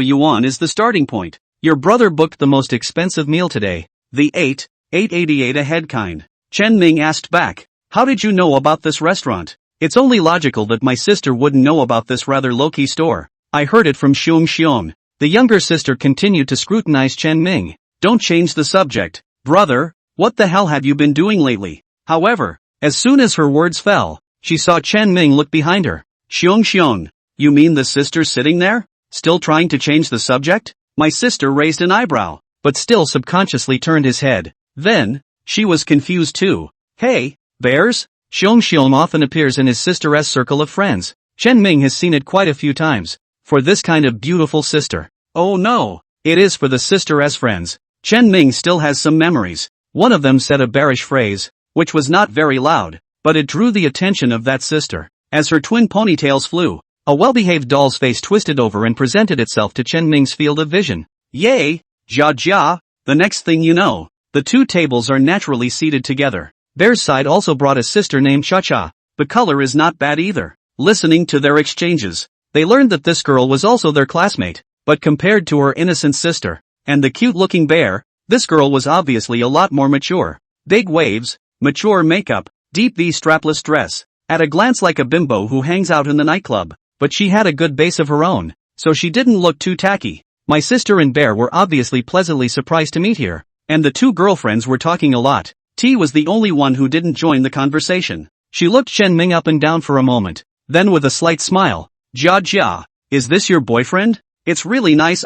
yuan is the starting point. Your brother booked the most expensive meal today. The 888 a head kind. Chen Ming asked back. How did you know about this restaurant? It's only logical that my sister wouldn't know about this rather low-key store. I heard it from Xiong. The younger sister continued to scrutinize Chen Ming. Don't change the subject. Brother, what the hell have you been doing lately? However, as soon as her words fell, she saw Chen Ming look behind her. Xiong, you mean the sister sitting there? Still trying to change the subject? My sister raised an eyebrow, but still subconsciously turned his head. Then, she was confused too. Hey, bears? Xiong often appears in his sister's circle of friends. Chen Ming has seen it quite a few times. For this kind of beautiful sister. Oh no, it is for the sister's friends. Chen Ming still has some memories. One of them said a bearish phrase, which was not very loud, but it drew the attention of that sister. As her twin ponytails flew, a well-behaved doll's face twisted over and presented itself to Chen Ming's field of vision. Yay! Jia! The next thing you know, the two tables are naturally seated together. Bear's side also brought a sister named Cha. The color is not bad either. Listening to their exchanges, they learned that this girl was also their classmate, but compared to her innocent sister, and the cute-looking bear, this girl was obviously a lot more mature. Big waves, mature makeup, deep V strapless dress, at a glance like a bimbo who hangs out in the nightclub, but she had a good base of her own, so she didn't look too tacky. My sister and bear were obviously pleasantly surprised to meet here, and the two girlfriends were talking a lot. T was the only one who didn't join the conversation. She looked Chen Ming up and down for a moment, then with a slight smile, Jia, is this your boyfriend? It's really nice.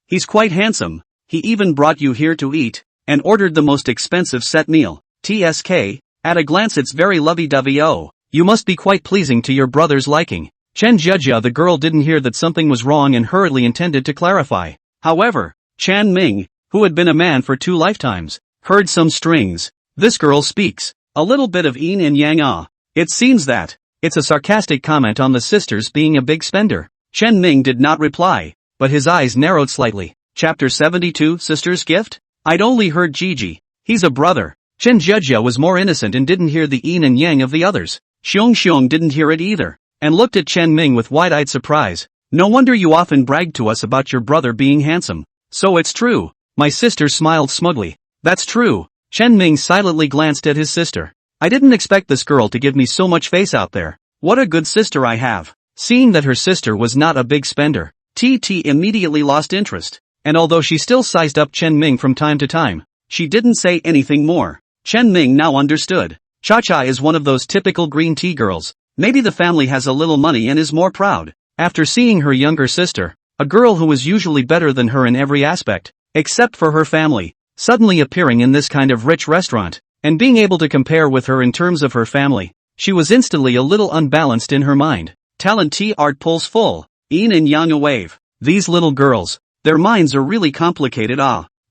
He's quite handsome. He even brought you here to eat, and ordered the most expensive set meal. TSK, at a glance it's very lovey-dovey. Oh, you must be quite pleasing to your brother's liking. Chen Jia. The girl didn't hear that something was wrong and hurriedly intended to clarify. However, Chen Ming, who had been a man for 2 lifetimes, heard some strings. This girl speaks a little bit of yin and yang. It seems that it's a sarcastic comment on the sisters being a big spender. Chen Ming did not reply, but his eyes narrowed slightly. Chapter 72 Sister's Gift? I'd only heard Gigi. He's a brother. Chen Jia was more innocent and didn't hear the yin and yang of the others. Xiong didn't hear it either, and looked at Chen Ming with wide-eyed surprise. No wonder you often bragged to us about your brother being handsome. So it's true. My sister smiled smugly. That's true. Chen Ming silently glanced at his sister. I didn't expect this girl to give me so much face out there. What a good sister I have. Seeing that her sister was not a big spender, TT immediately lost interest. And although she still sized up Chen Ming from time to time, she didn't say anything more. Chen Ming now understood. Cha is one of those typical green tea girls. Maybe the family has a little money and is more proud. After seeing her younger sister, a girl who was usually better than her in every aspect, except for her family, suddenly appearing in this kind of rich restaurant, and being able to compare with her in terms of her family, she was instantly a little unbalanced in her mind. Talent tea art pulls full, yin and yang a wave. These little girls, their minds are really complicated.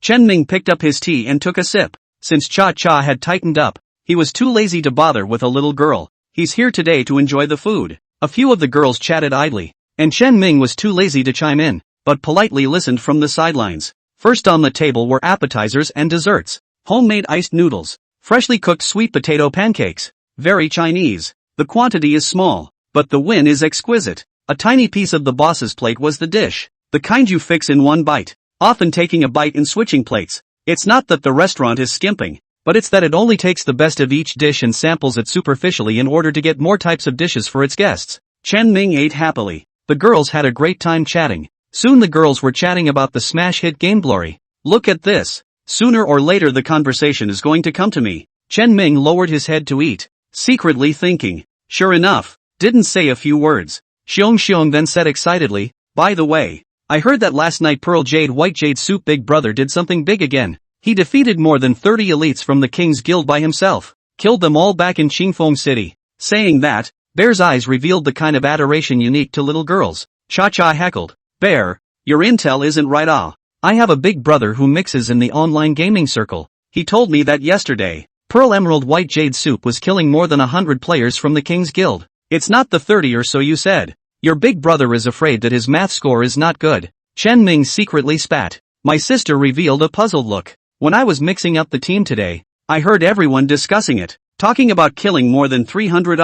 Chen Ming picked up his tea and took a sip. Since Cha had tightened up, he was too lazy to bother with a little girl. He's here today to enjoy the food. A few of the girls chatted idly, and Chen Ming was too lazy to chime in, but politely listened from the sidelines. First on the table were appetizers and desserts. Homemade iced noodles, freshly cooked sweet potato pancakes. Very Chinese. The quantity is small, but the win is exquisite. A tiny piece of the boss's plate was the dish. The kind you fix in one bite, often taking a bite and switching plates. It's not that the restaurant is skimping, but it's that it only takes the best of each dish and samples it superficially in order to get more types of dishes for its guests. Chen Ming ate happily. The girls had a great time chatting. Soon the girls were chatting about the smash hit game Glory. Look at this. Sooner or later the conversation is going to come to me. Chen Ming lowered his head to eat, secretly thinking. Sure enough, didn't say a few words. Xiong then said excitedly, by the way, I heard that last night Pearl Jade White Jade Soup Big Brother did something big again. He defeated more than 30 elites from the King's Guild by himself. Killed them all back in Qingfeng City. Saying that, Bear's eyes revealed the kind of adoration unique to little girls. Cha-Cha heckled. Bear, your intel isn't right I have a big brother who mixes in the online gaming circle. He told me that yesterday. Pearl Emerald White Jade Soup was killing more than 100 players from the King's Guild. It's not the 30 or so you said. Your big brother is afraid that his math score is not good. Chen Ming secretly spat. My sister revealed a puzzled look. When I was mixing up the team today, I heard everyone discussing it, talking about killing more than 300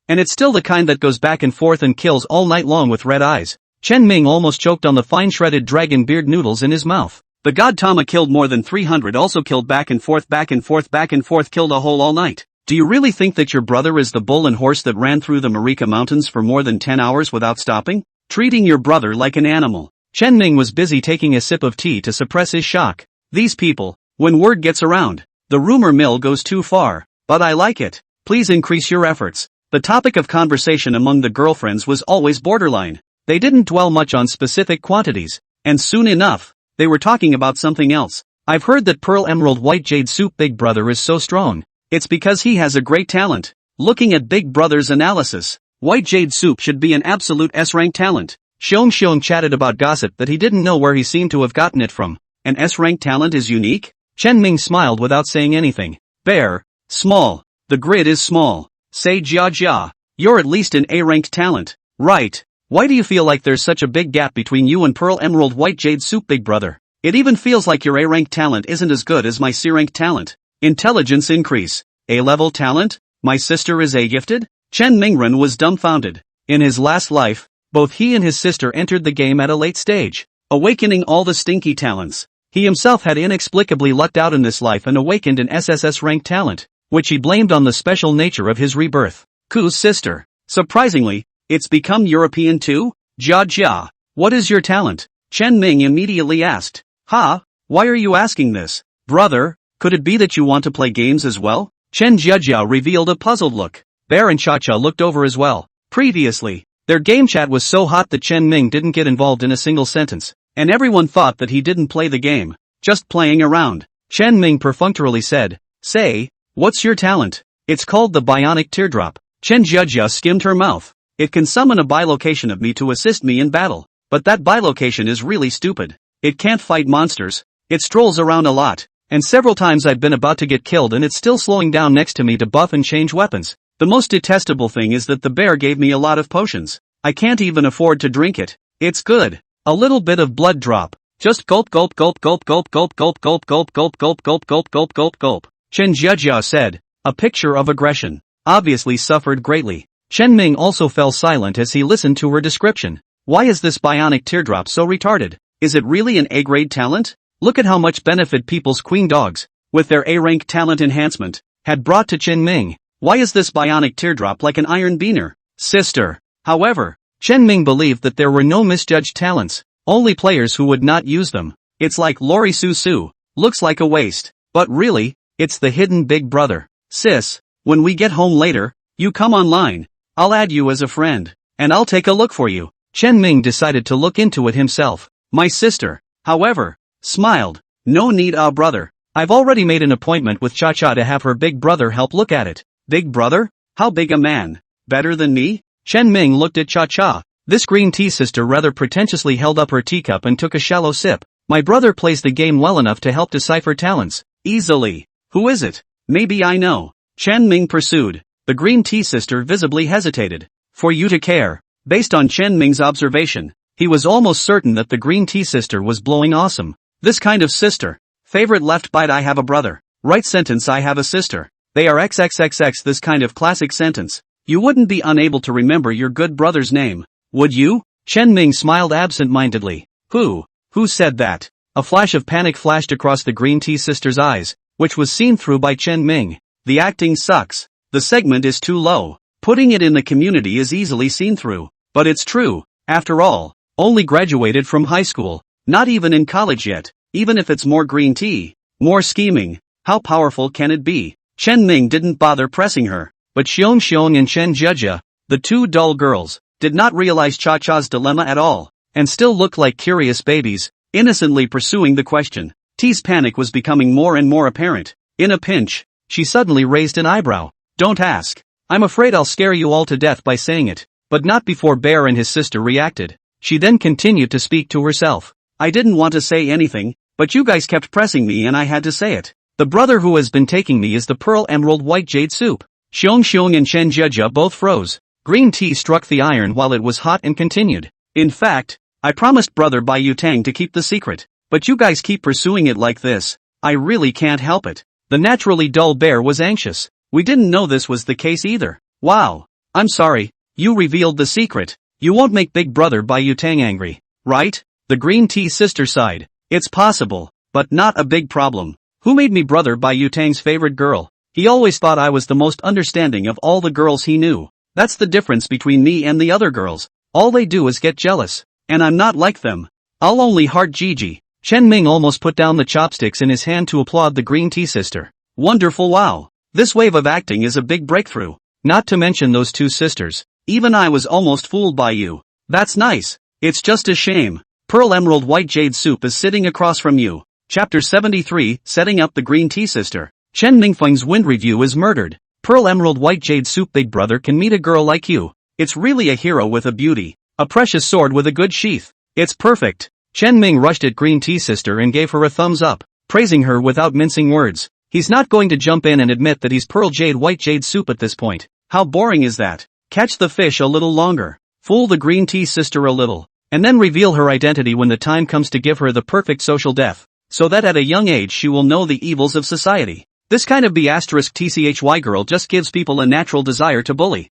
and it's still the kind that goes back and forth and kills all night long with red eyes. Chen Ming almost choked on the fine shredded dragon beard noodles in his mouth. The god Tama killed more than 300 also killed back and forth killed a whole all night. Do you really think that your brother is the bull and horse that ran through the Marika Mountains for more than 10 hours without stopping? Treating your brother like an animal. Chen Ming was busy taking a sip of tea to suppress his shock. These people, when word gets around, the rumor mill goes too far. But I like it. Please increase your efforts. The topic of conversation among the girlfriends was always borderline. They didn't dwell much on specific quantities, and soon enough, they were talking about something else. I've heard that Pearl Emerald White Jade Soup Big Brother is so strong. It's because he has a great talent. Looking at Big Brother's analysis, White Jade Soup should be an absolute S-rank talent. Xiong chatted about gossip that he didn't know where he seemed to have gotten it from. An S-rank talent is unique? Chen Ming smiled without saying anything. Bear, small. The grid is small. Say Jia. You're at least an A-ranked talent. Right. Why do you feel like there's such a big gap between you and Pearl Emerald White Jade Soup Big Brother? It even feels like your A-rank talent isn't as good as my C-rank talent. Intelligence increase. A-level talent? My sister is A-gifted? Chen Mingren was dumbfounded. In his last life, both he and his sister entered the game at a late stage, awakening all the stinky talents. He himself had inexplicably lucked out in this life and awakened an SSS-ranked talent, which he blamed on the special nature of his rebirth. Ku's sister. Surprisingly, it's become European too? Jia. What is your talent? Chen Ming immediately asked. Why are you asking this? Brother, could it be that you want to play games as well? Chen Jia revealed a puzzled look. Bear and Cha-Cha looked over as well. Previously, their game chat was so hot that Chen Ming didn't get involved in a single sentence, and everyone thought that he didn't play the game, just playing around. Chen Ming perfunctorily said, Say, what's your talent? It's called the Bionic Teardrop. Chen Jia skimmed her mouth. It can summon a bilocation of me to assist me in battle, but that bilocation is really stupid. It can't fight monsters. It strolls around a lot, and several times I've been about to get killed and it's still slowing down next to me to buff and change weapons. The most detestable thing is that the bear gave me a lot of potions. I can't even afford to drink it. It's good. A little bit of blood drop. Just gulp gulp gulp gulp gulp gulp gulp gulp gulp gulp gulp gulp gulp gulp gulp gulp. Chen Jia said. A picture of aggression. Obviously suffered greatly. Chen Ming also fell silent as he listened to her description. Why is this bionic teardrop so retarded? Is it really an A-grade talent? Look at how much benefit people's queen dogs, with their A-rank talent enhancement, had brought to Chen Ming. Why is this bionic teardrop like an iron beaner? Sister. However, Chen Ming believed that there were no misjudged talents, only players who would not use them. It's like Lori Su. Looks like a waste. But really, it's the hidden big brother. Sis, when we get home later, you come online. I'll add you as a friend, and I'll take a look for you. Chen Ming decided to look into it himself. My sister, however, smiled. No need, brother. I've already made an appointment with Cha-Cha to have her big brother help look at it. Big brother? How big a man? Better than me? Chen Ming looked at Cha-Cha. This green tea sister rather pretentiously held up her teacup and took a shallow sip. My brother plays the game well enough to help decipher talents. Easily. Who is it? Maybe I know. Chen Ming pursued. The green tea sister visibly hesitated. For you to care. Based on Chen Ming's observation, he was almost certain that the green tea sister was blowing awesome. This kind of sister. Favorite left bite I have a brother. Right sentence I have a sister. They are XXXX this kind of classic sentence. You wouldn't be unable to remember your good brother's name, would you? Chen Ming smiled absent-mindedly. Who said that? A flash of panic flashed across the green tea sister's eyes, which was seen through by Chen Ming. The acting sucks. The segment is too low. Putting it in the community is easily seen through. But it's true. After all, only graduated from high school. Not even in college yet. Even if it's more green tea, more scheming, how powerful can it be? Chen Ming didn't bother pressing her. But Xiong and Chen Jia, the two dull girls, did not realize Cha-Cha's dilemma at all, and still looked like curious babies, innocently pursuing the question. T's panic was becoming more and more apparent. In a pinch, she suddenly raised an eyebrow. Don't ask. I'm afraid I'll scare you all to death by saying it, but not before Bear and his sister reacted. She then continued to speak to herself. I didn't want to say anything, but you guys kept pressing me and I had to say it. The brother who has been taking me is the pearl emerald white jade soup. Xiong and Chen Jia both froze. Green tea struck the iron while it was hot and continued. In fact, I promised brother Bai Yutang to keep the secret, but you guys keep pursuing it like this. I really can't help it. The naturally dull bear was anxious. We didn't know this was the case either. Wow. I'm sorry, you revealed the secret. You won't make big brother Bai Yutang angry, right? The green tea sister sighed. It's possible, but not a big problem. Who made me brother Bai Yutang's favorite girl? He always thought I was the most understanding of all the girls he knew. That's the difference between me and the other girls. All they do is get jealous. And I'm not like them. I'll only heart Gigi. Chen Ming almost put down the chopsticks in his hand to applaud the green tea sister. Wonderful, wow. This wave of acting is a big breakthrough. Not to mention those two sisters. Even I was almost fooled by you. That's nice. It's just a shame. Pearl Emerald White Jade Soup is sitting across from you. Chapter 73, Setting Up the Green Tea Sister. Chen Mingfeng's wind review is murdered. Pearl Emerald White Jade Soup big brother can meet a girl like you. It's really a hero with a beauty. A precious sword with a good sheath. It's perfect. Chen Ming rushed at Green Tea Sister and gave her a thumbs up, praising her without mincing words. He's not going to jump in and admit that he's Pearl Jade White Jade Soup at this point. How boring is that? Catch the fish a little longer. Fool the Green Tea Sister a little. And then reveal her identity when the time comes to give her the perfect social death, so that at a young age she will know the evils of society. This kind of B*TCHY girl just gives people a natural desire to bully.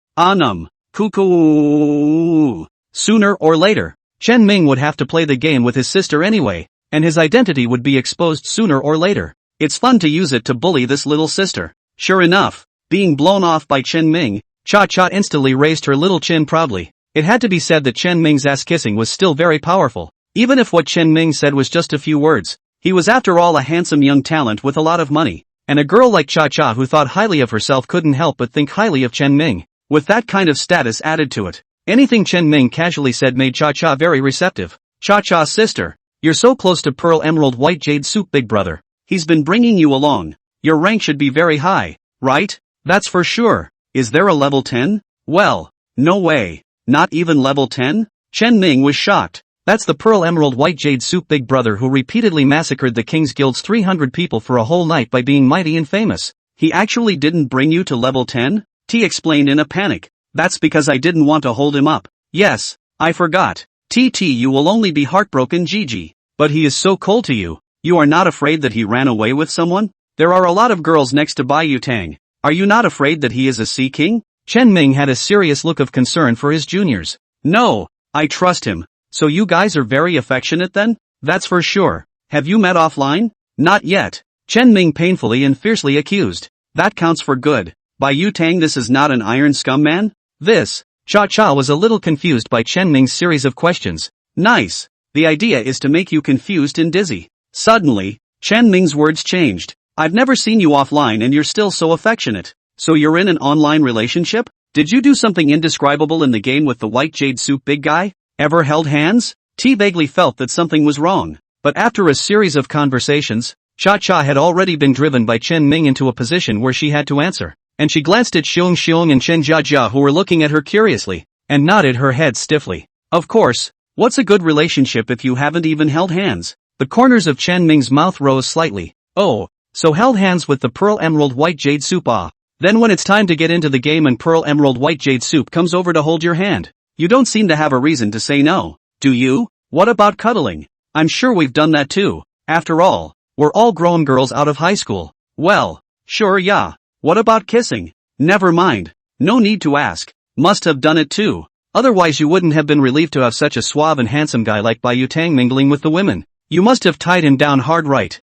Cuckoo. Sooner or later, Chen Ming would have to play the game with his sister anyway, and his identity would be exposed sooner or later. It's fun to use it to bully this little sister. Sure enough, being blown off by Chen Ming, Cha instantly raised her little chin proudly. It had to be said that Chen Ming's ass kissing was still very powerful. Even if what Chen Ming said was just a few words, he was after all a handsome young talent with a lot of money. And a girl like Cha who thought highly of herself couldn't help but think highly of Chen Ming. With that kind of status added to it, anything Chen Ming casually said made Cha very receptive. Cha sister, you're so close to Pearl Emerald White Jade Soup big brother. He's been bringing you along. Your rank should be very high, right? That's for sure. Is there a level 10? Well, no way. Not even level 10? Chen Ming was shocked. That's the Pearl Emerald White Jade Soup big brother who repeatedly massacred the King's Guild's 300 people for a whole night by being mighty and famous. He actually didn't bring you to level 10? T explained in a panic. That's because I didn't want to hold him up. Yes, I forgot. You will only be heartbroken Gigi. But he is so cold to you. You are not afraid that he ran away with someone? There are a lot of girls next to Bai Yutang. Are you not afraid that he is a sea king? Chen Ming had a serious look of concern for his juniors. No, I trust him. So you guys are very affectionate then? That's for sure. Have you met offline? Not yet. Chen Ming painfully and fiercely accused. That counts for good. Bai Yutang, this is not an iron scum man? This. Cha was a little confused by Chen Ming's series of questions. Nice. The idea is to make you confused and dizzy. Suddenly, Chen Ming's words changed. I've never seen you offline and you're still so affectionate. So you're in an online relationship? Did you do something indescribable in the game with the White Jade Soup big guy? Ever held hands? T vaguely felt that something was wrong. But after a series of conversations, Cha had already been driven by Chen Ming into a position where she had to answer. And she glanced at Xiong and Chen Jia who were looking at her curiously, and nodded her head stiffly. Of course. What's a good relationship if you haven't even held hands? The corners of Chen Ming's mouth rose slightly. Oh, so held hands with the Pearl Emerald White Jade Soup Then when it's time to get into the game and Pearl Emerald White Jade Soup comes over to hold your hand, you don't seem to have a reason to say no, do you? What about cuddling? I'm sure we've done that too. After all, we're all grown girls out of high school. Well, sure yeah. What about kissing? Never mind. No need to ask. Must have done it too. Otherwise you wouldn't have been relieved to have such a suave and handsome guy like Bai Yutang mingling with the women. You must have tied him down hard, right?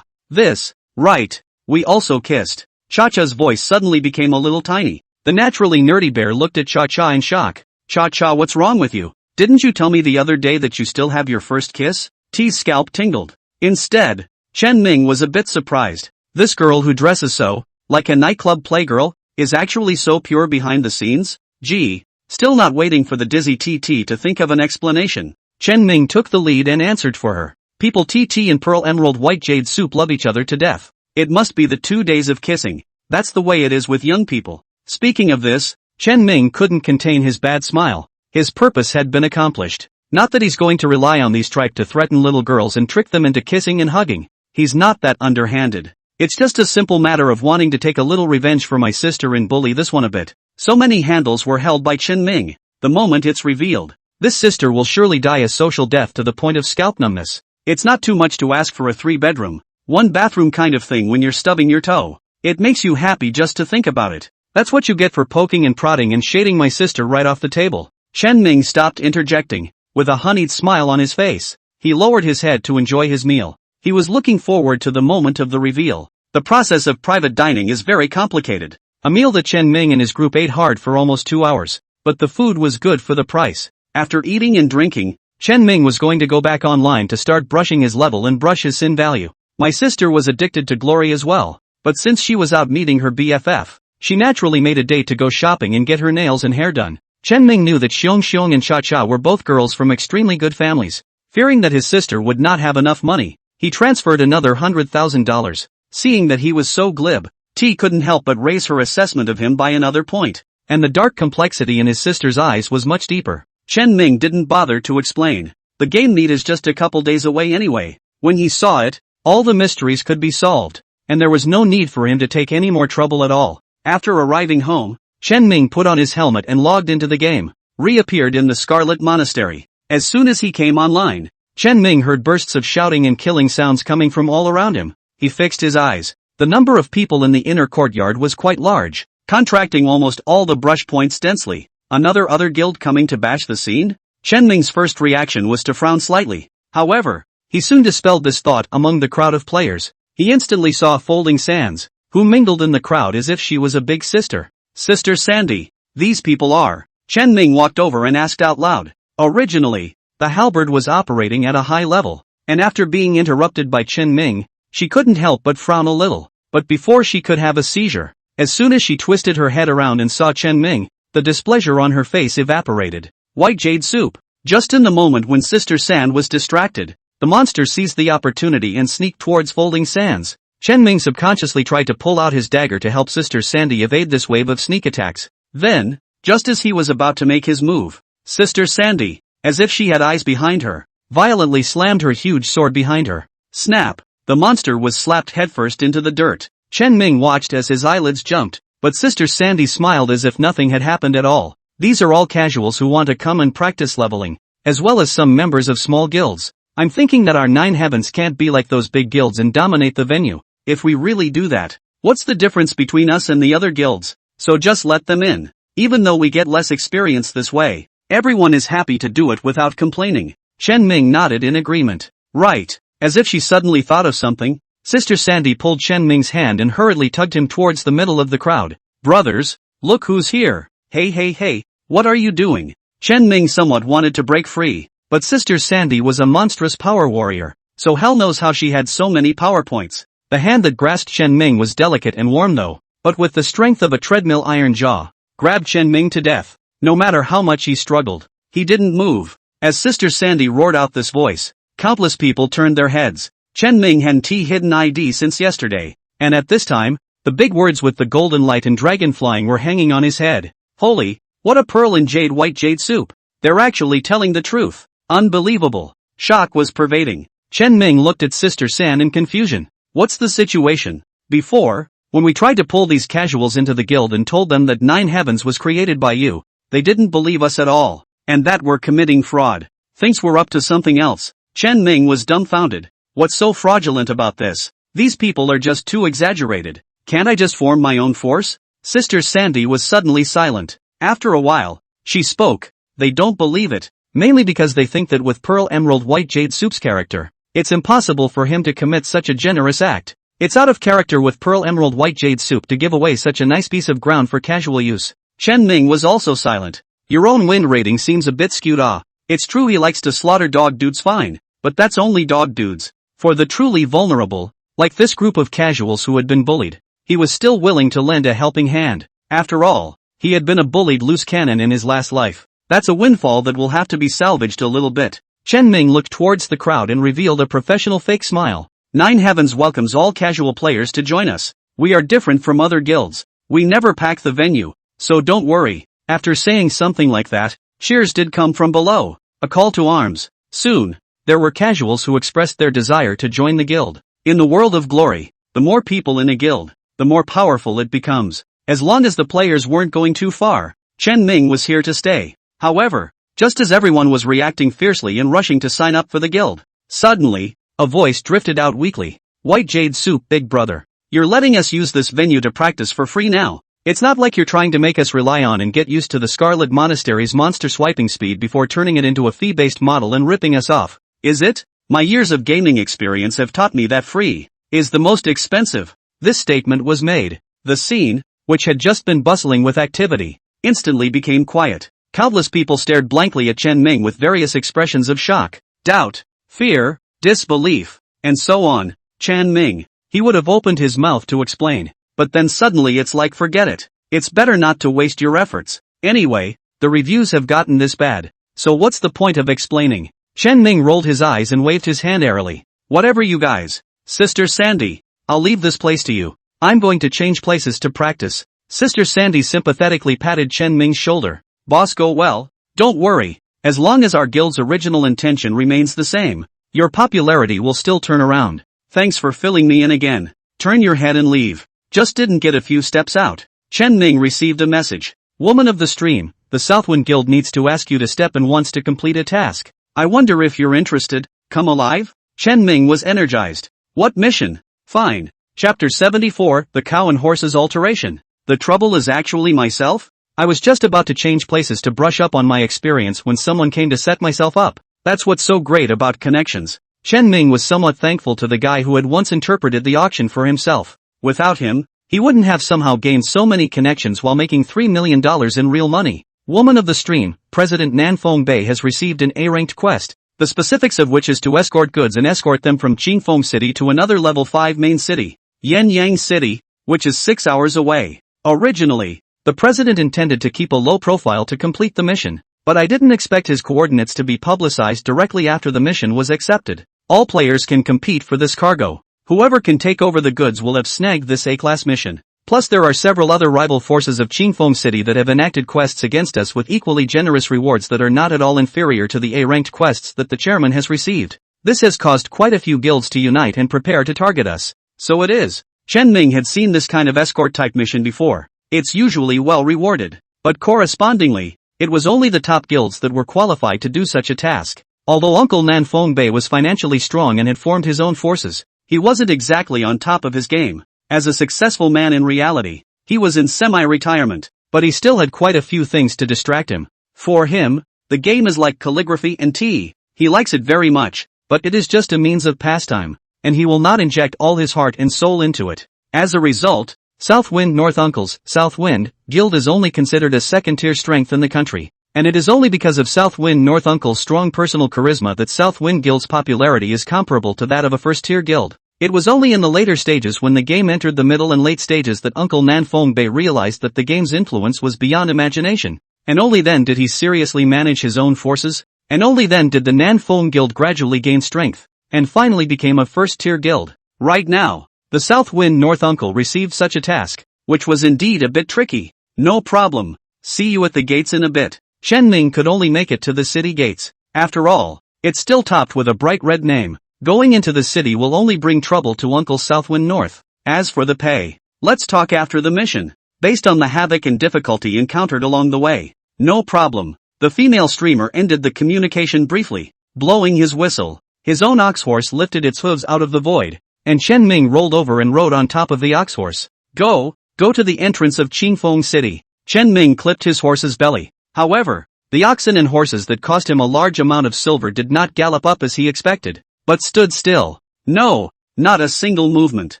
This. Right. We also kissed. Cha-Cha's voice suddenly became a little tiny. The naturally nerdy bear looked at Cha-Cha in shock. Cha-Cha, what's wrong with you? Didn't you tell me the other day that you still have your first kiss? T's scalp tingled. Instead, Chen Ming was a bit surprised. This girl who dresses so, like a nightclub playgirl, is actually so pure behind the scenes? Gee, still not waiting for the dizzy TT to think of an explanation. Chen Ming took the lead and answered for her. People TT and Pearl Emerald White Jade Soup love each other to death. It must be the 2 days of kissing. That's the way it is with young people. Speaking of this, Chen Ming couldn't contain his bad smile. His purpose had been accomplished. Not that he's going to rely on these tripe to threaten little girls and trick them into kissing and hugging. He's not that underhanded. It's just a simple matter of wanting to take a little revenge for my sister and bully this one a bit. So many handles were held by Chen Ming. The moment it's revealed, this sister will surely die a social death to the point of scalp numbness. It's not too much to ask for a 3-bedroom, 1-bathroom kind of thing when you're stubbing your toe. It makes you happy just to think about it. That's what you get for poking and prodding and shading my sister right off the table. Chen Ming stopped interjecting. With a honeyed smile on his face, he lowered his head to enjoy his meal. He was looking forward to the moment of the reveal. The process of private dining is very complicated. A meal that Chen Ming and his group ate hard for almost 2 hours, but the food was good for the price. After eating and drinking, Chen Ming was going to go back online to start brushing his level and brush his sin value. My sister was addicted to glory as well, but since she was out meeting her BFF, she naturally made a date to go shopping and get her nails and hair done. Chen Ming knew that Xiong Xiong and Cha Cha were both girls from extremely good families. Fearing that his sister would not have enough money, he transferred another $100,000. Seeing that he was so glib, T couldn't help but raise her assessment of him by another point. And the dark complexity in his sister's eyes was much deeper. Chen Ming didn't bother to explain. The game meet is just a couple days away anyway. When he saw it, all the mysteries could be solved, and there was no need for him to take any more trouble at all. After arriving home, Chen Ming put on his helmet and logged into the game, reappeared in the Scarlet Monastery. As soon as he came online, Chen Ming heard bursts of shouting and killing sounds coming from all around him. He fixed his eyes. The number of people in the inner courtyard was quite large, contracting almost all the brush points densely. Another guild coming to bash the scene? Chen Ming's first reaction was to frown slightly. However, he soon dispelled this thought among the crowd of players. He instantly saw Folding Sands, who mingled in the crowd as if she was a big sister. Sister Sandy, these people are. Chen Ming walked over and asked out loud. Originally, the halberd was operating at a high level, and after being interrupted by Chen Ming, she couldn't help but frown a little. But before she could have a seizure, as soon as she twisted her head around and saw Chen Ming, the displeasure on her face evaporated. White jade soup. Just in the moment when Sister Sand was distracted, the monster seized the opportunity and sneaked towards Folding Sands. Chen Ming subconsciously tried to pull out his dagger to help Sister Sandy evade this wave of sneak attacks. Then, just as he was about to make his move, Sister Sandy, as if she had eyes behind her, violently slammed her huge sword behind her. Snap! The monster was slapped headfirst into the dirt. Chen Ming watched as his eyelids jumped, but Sister Sandy smiled as if nothing had happened at all. These are all casuals who want to come and practice leveling, as well as some members of small guilds. I'm thinking that our 9 heavens can't be like those big guilds and dominate the venue. If we really do that, what's the difference between us and the other guilds? So just let them in. Even though we get less experience this way, everyone is happy to do it without complaining. Chen Ming nodded in agreement. Right. As if she suddenly thought of something, Sister Sandy pulled Chen Ming's hand and hurriedly tugged him towards the middle of the crowd. Brothers, look who's here. Hey, what are you doing? Chen Ming somewhat wanted to break free, but Sister Sandy was a monstrous power warrior, so hell knows how she had so many power points. The hand that grasped Chen Ming was delicate and warm though, but with the strength of a treadmill iron jaw, grabbed Chen Ming to death. No matter how much he struggled, he didn't move. As Sister Sandy roared out this voice, countless people turned their heads. Chen Ming hadn't hidden ID since yesterday, and at this time, the big words with the golden light and dragon flying were hanging on his head. Holy, what a pearl and jade white jade soup. They're actually telling the truth. Unbelievable. Shock was pervading. Chen Ming looked at Sister San in confusion. What's the situation? Before, when we tried to pull these casuals into the guild and told them that 9 heavens was created by you, they didn't believe us at all, and that we're committing fraud. Things were up to something else. Chen Ming was dumbfounded. What's so fraudulent about this? These people are just too exaggerated. Can't I just form my own force? Sister Sandy was suddenly silent. After a while, she spoke. They don't believe it, mainly because they think that with Pearl Emerald White Jade Soup's character, it's impossible for him to commit such a generous act. It's out of character with Pearl Emerald White Jade Soup to give away such a nice piece of ground for casual use. Chen Ming was also silent. Your own win rating seems a bit skewed. It's true he likes to slaughter dog dudes fine, but that's only dog dudes. For the truly vulnerable, like this group of casuals who had been bullied, he was still willing to lend a helping hand. After all, he had been a bullied loose cannon in his last life. That's a windfall that will have to be salvaged a little bit. Chen Ming looked towards the crowd and revealed a professional fake smile. 9 Heavens welcomes all casual players to join us. We are different from other guilds. We never pack the venue, so don't worry. After saying something like that, cheers did come from below. A call to arms. Soon, there were casuals who expressed their desire to join the guild. In the world of glory, the more people in a guild, the more powerful it becomes. As long as the players weren't going too far, Chen Ming was here to stay. However, just as everyone was reacting fiercely and rushing to sign up for the guild, suddenly, a voice drifted out weakly. White Jade Soup, big brother. You're letting us use this venue to practice for free now. It's not like you're trying to make us rely on and get used to the Scarlet Monastery's monster swiping speed before turning it into a fee-based model and ripping us off, is it? My years of gaming experience have taught me that free is the most expensive. This statement was made. The scene, which had just been bustling with activity, instantly became quiet. Countless people stared blankly at Chen Ming with various expressions of shock, doubt, fear, disbelief, and so on. Chen Ming. He would have opened his mouth to explain, but then suddenly it's like forget it. It's better not to waste your efforts. Anyway, the reviews have gotten this bad, so what's the point of explaining? Chen Ming rolled his eyes and waved his hand airily. Whatever you guys. Sister Sandy, I'll leave this place to you. I'm going to change places to practice. Sister Sandy sympathetically patted Chen Ming's shoulder. Boss, go well. Don't worry. As long as our guild's original intention remains the same, your popularity will still turn around. Thanks for filling me in again. Turn your head and leave. Just didn't get a few steps out. Chen Ming received a message. Woman of the stream, the Southwind Guild needs to ask you to step in once to complete a task. I wonder if you're interested. Come alive? Chen Ming was energized. What mission? Fine. Chapter 74, The Cow and Horses Alteration. The trouble is actually myself? I was just about to change places to brush up on my experience when someone came to set myself up. That's what's so great about connections. Chen Ming was somewhat thankful to the guy who had once interpreted the auction for himself. Without him, he wouldn't have somehow gained so many connections while making $3 million in real money. Woman of the stream, President Nanfeng Bei has received an A-ranked quest, the specifics of which is to escort goods and escort them from Qingfeng City to another level 5 main city, Yanyang City, which is 6 hours away. Originally, the president intended to keep a low profile to complete the mission, but I didn't expect his coordinates to be publicized directly after the mission was accepted. All players can compete for this cargo. Whoever can take over the goods will have snagged this A-class mission. Plus there are several other rival forces of Qingfeng City that have enacted quests against us with equally generous rewards that are not at all inferior to the A-ranked quests that the chairman has received. This has caused quite a few guilds to unite and prepare to target us. So it is. Chen Ming had seen this kind of escort-type mission before. It's usually well rewarded. But correspondingly, it was only the top guilds that were qualified to do such a task. Although Uncle Nanfeng Bei was financially strong and had formed his own forces, he wasn't exactly on top of his game. As a successful man in reality, he was in semi-retirement, but he still had quite a few things to distract him. For him, the game is like calligraphy and tea. He likes it very much, but it is just a means of pastime, and he will not inject all his heart and soul into it. As a result, Southwind North Uncle's Southwind Guild is only considered a second-tier strength in the country, and it is only because of Southwind North Uncle's strong personal charisma that Southwind Guild's popularity is comparable to that of a first-tier guild. It was only in the later stages when the game entered the middle and late stages that Uncle Nanfeng Bei realized that the game's influence was beyond imagination, and only then did he seriously manage his own forces, and only then did the Nanfeng Guild gradually gain strength, and finally became a first-tier guild. Right now, the Southwind North Uncle received such a task, which was indeed a bit tricky. No problem. See you at the gates in a bit. Chen Ming could only make it to the city gates. After all, it's still topped with a bright red name. Going into the city will only bring trouble to Uncle Southwind North. As for the pay, let's talk after the mission. Based on the havoc and difficulty encountered along the way. No problem. The female streamer ended the communication briefly, blowing his whistle. His own ox-horse lifted its hooves out of the void, and Chen Ming rolled over and rode on top of the ox-horse. Go to the entrance of Qingfeng City. Chen Ming clipped his horse's belly. However, the oxen and horses that cost him a large amount of silver did not gallop up as he expected, but stood still. No, not a single movement.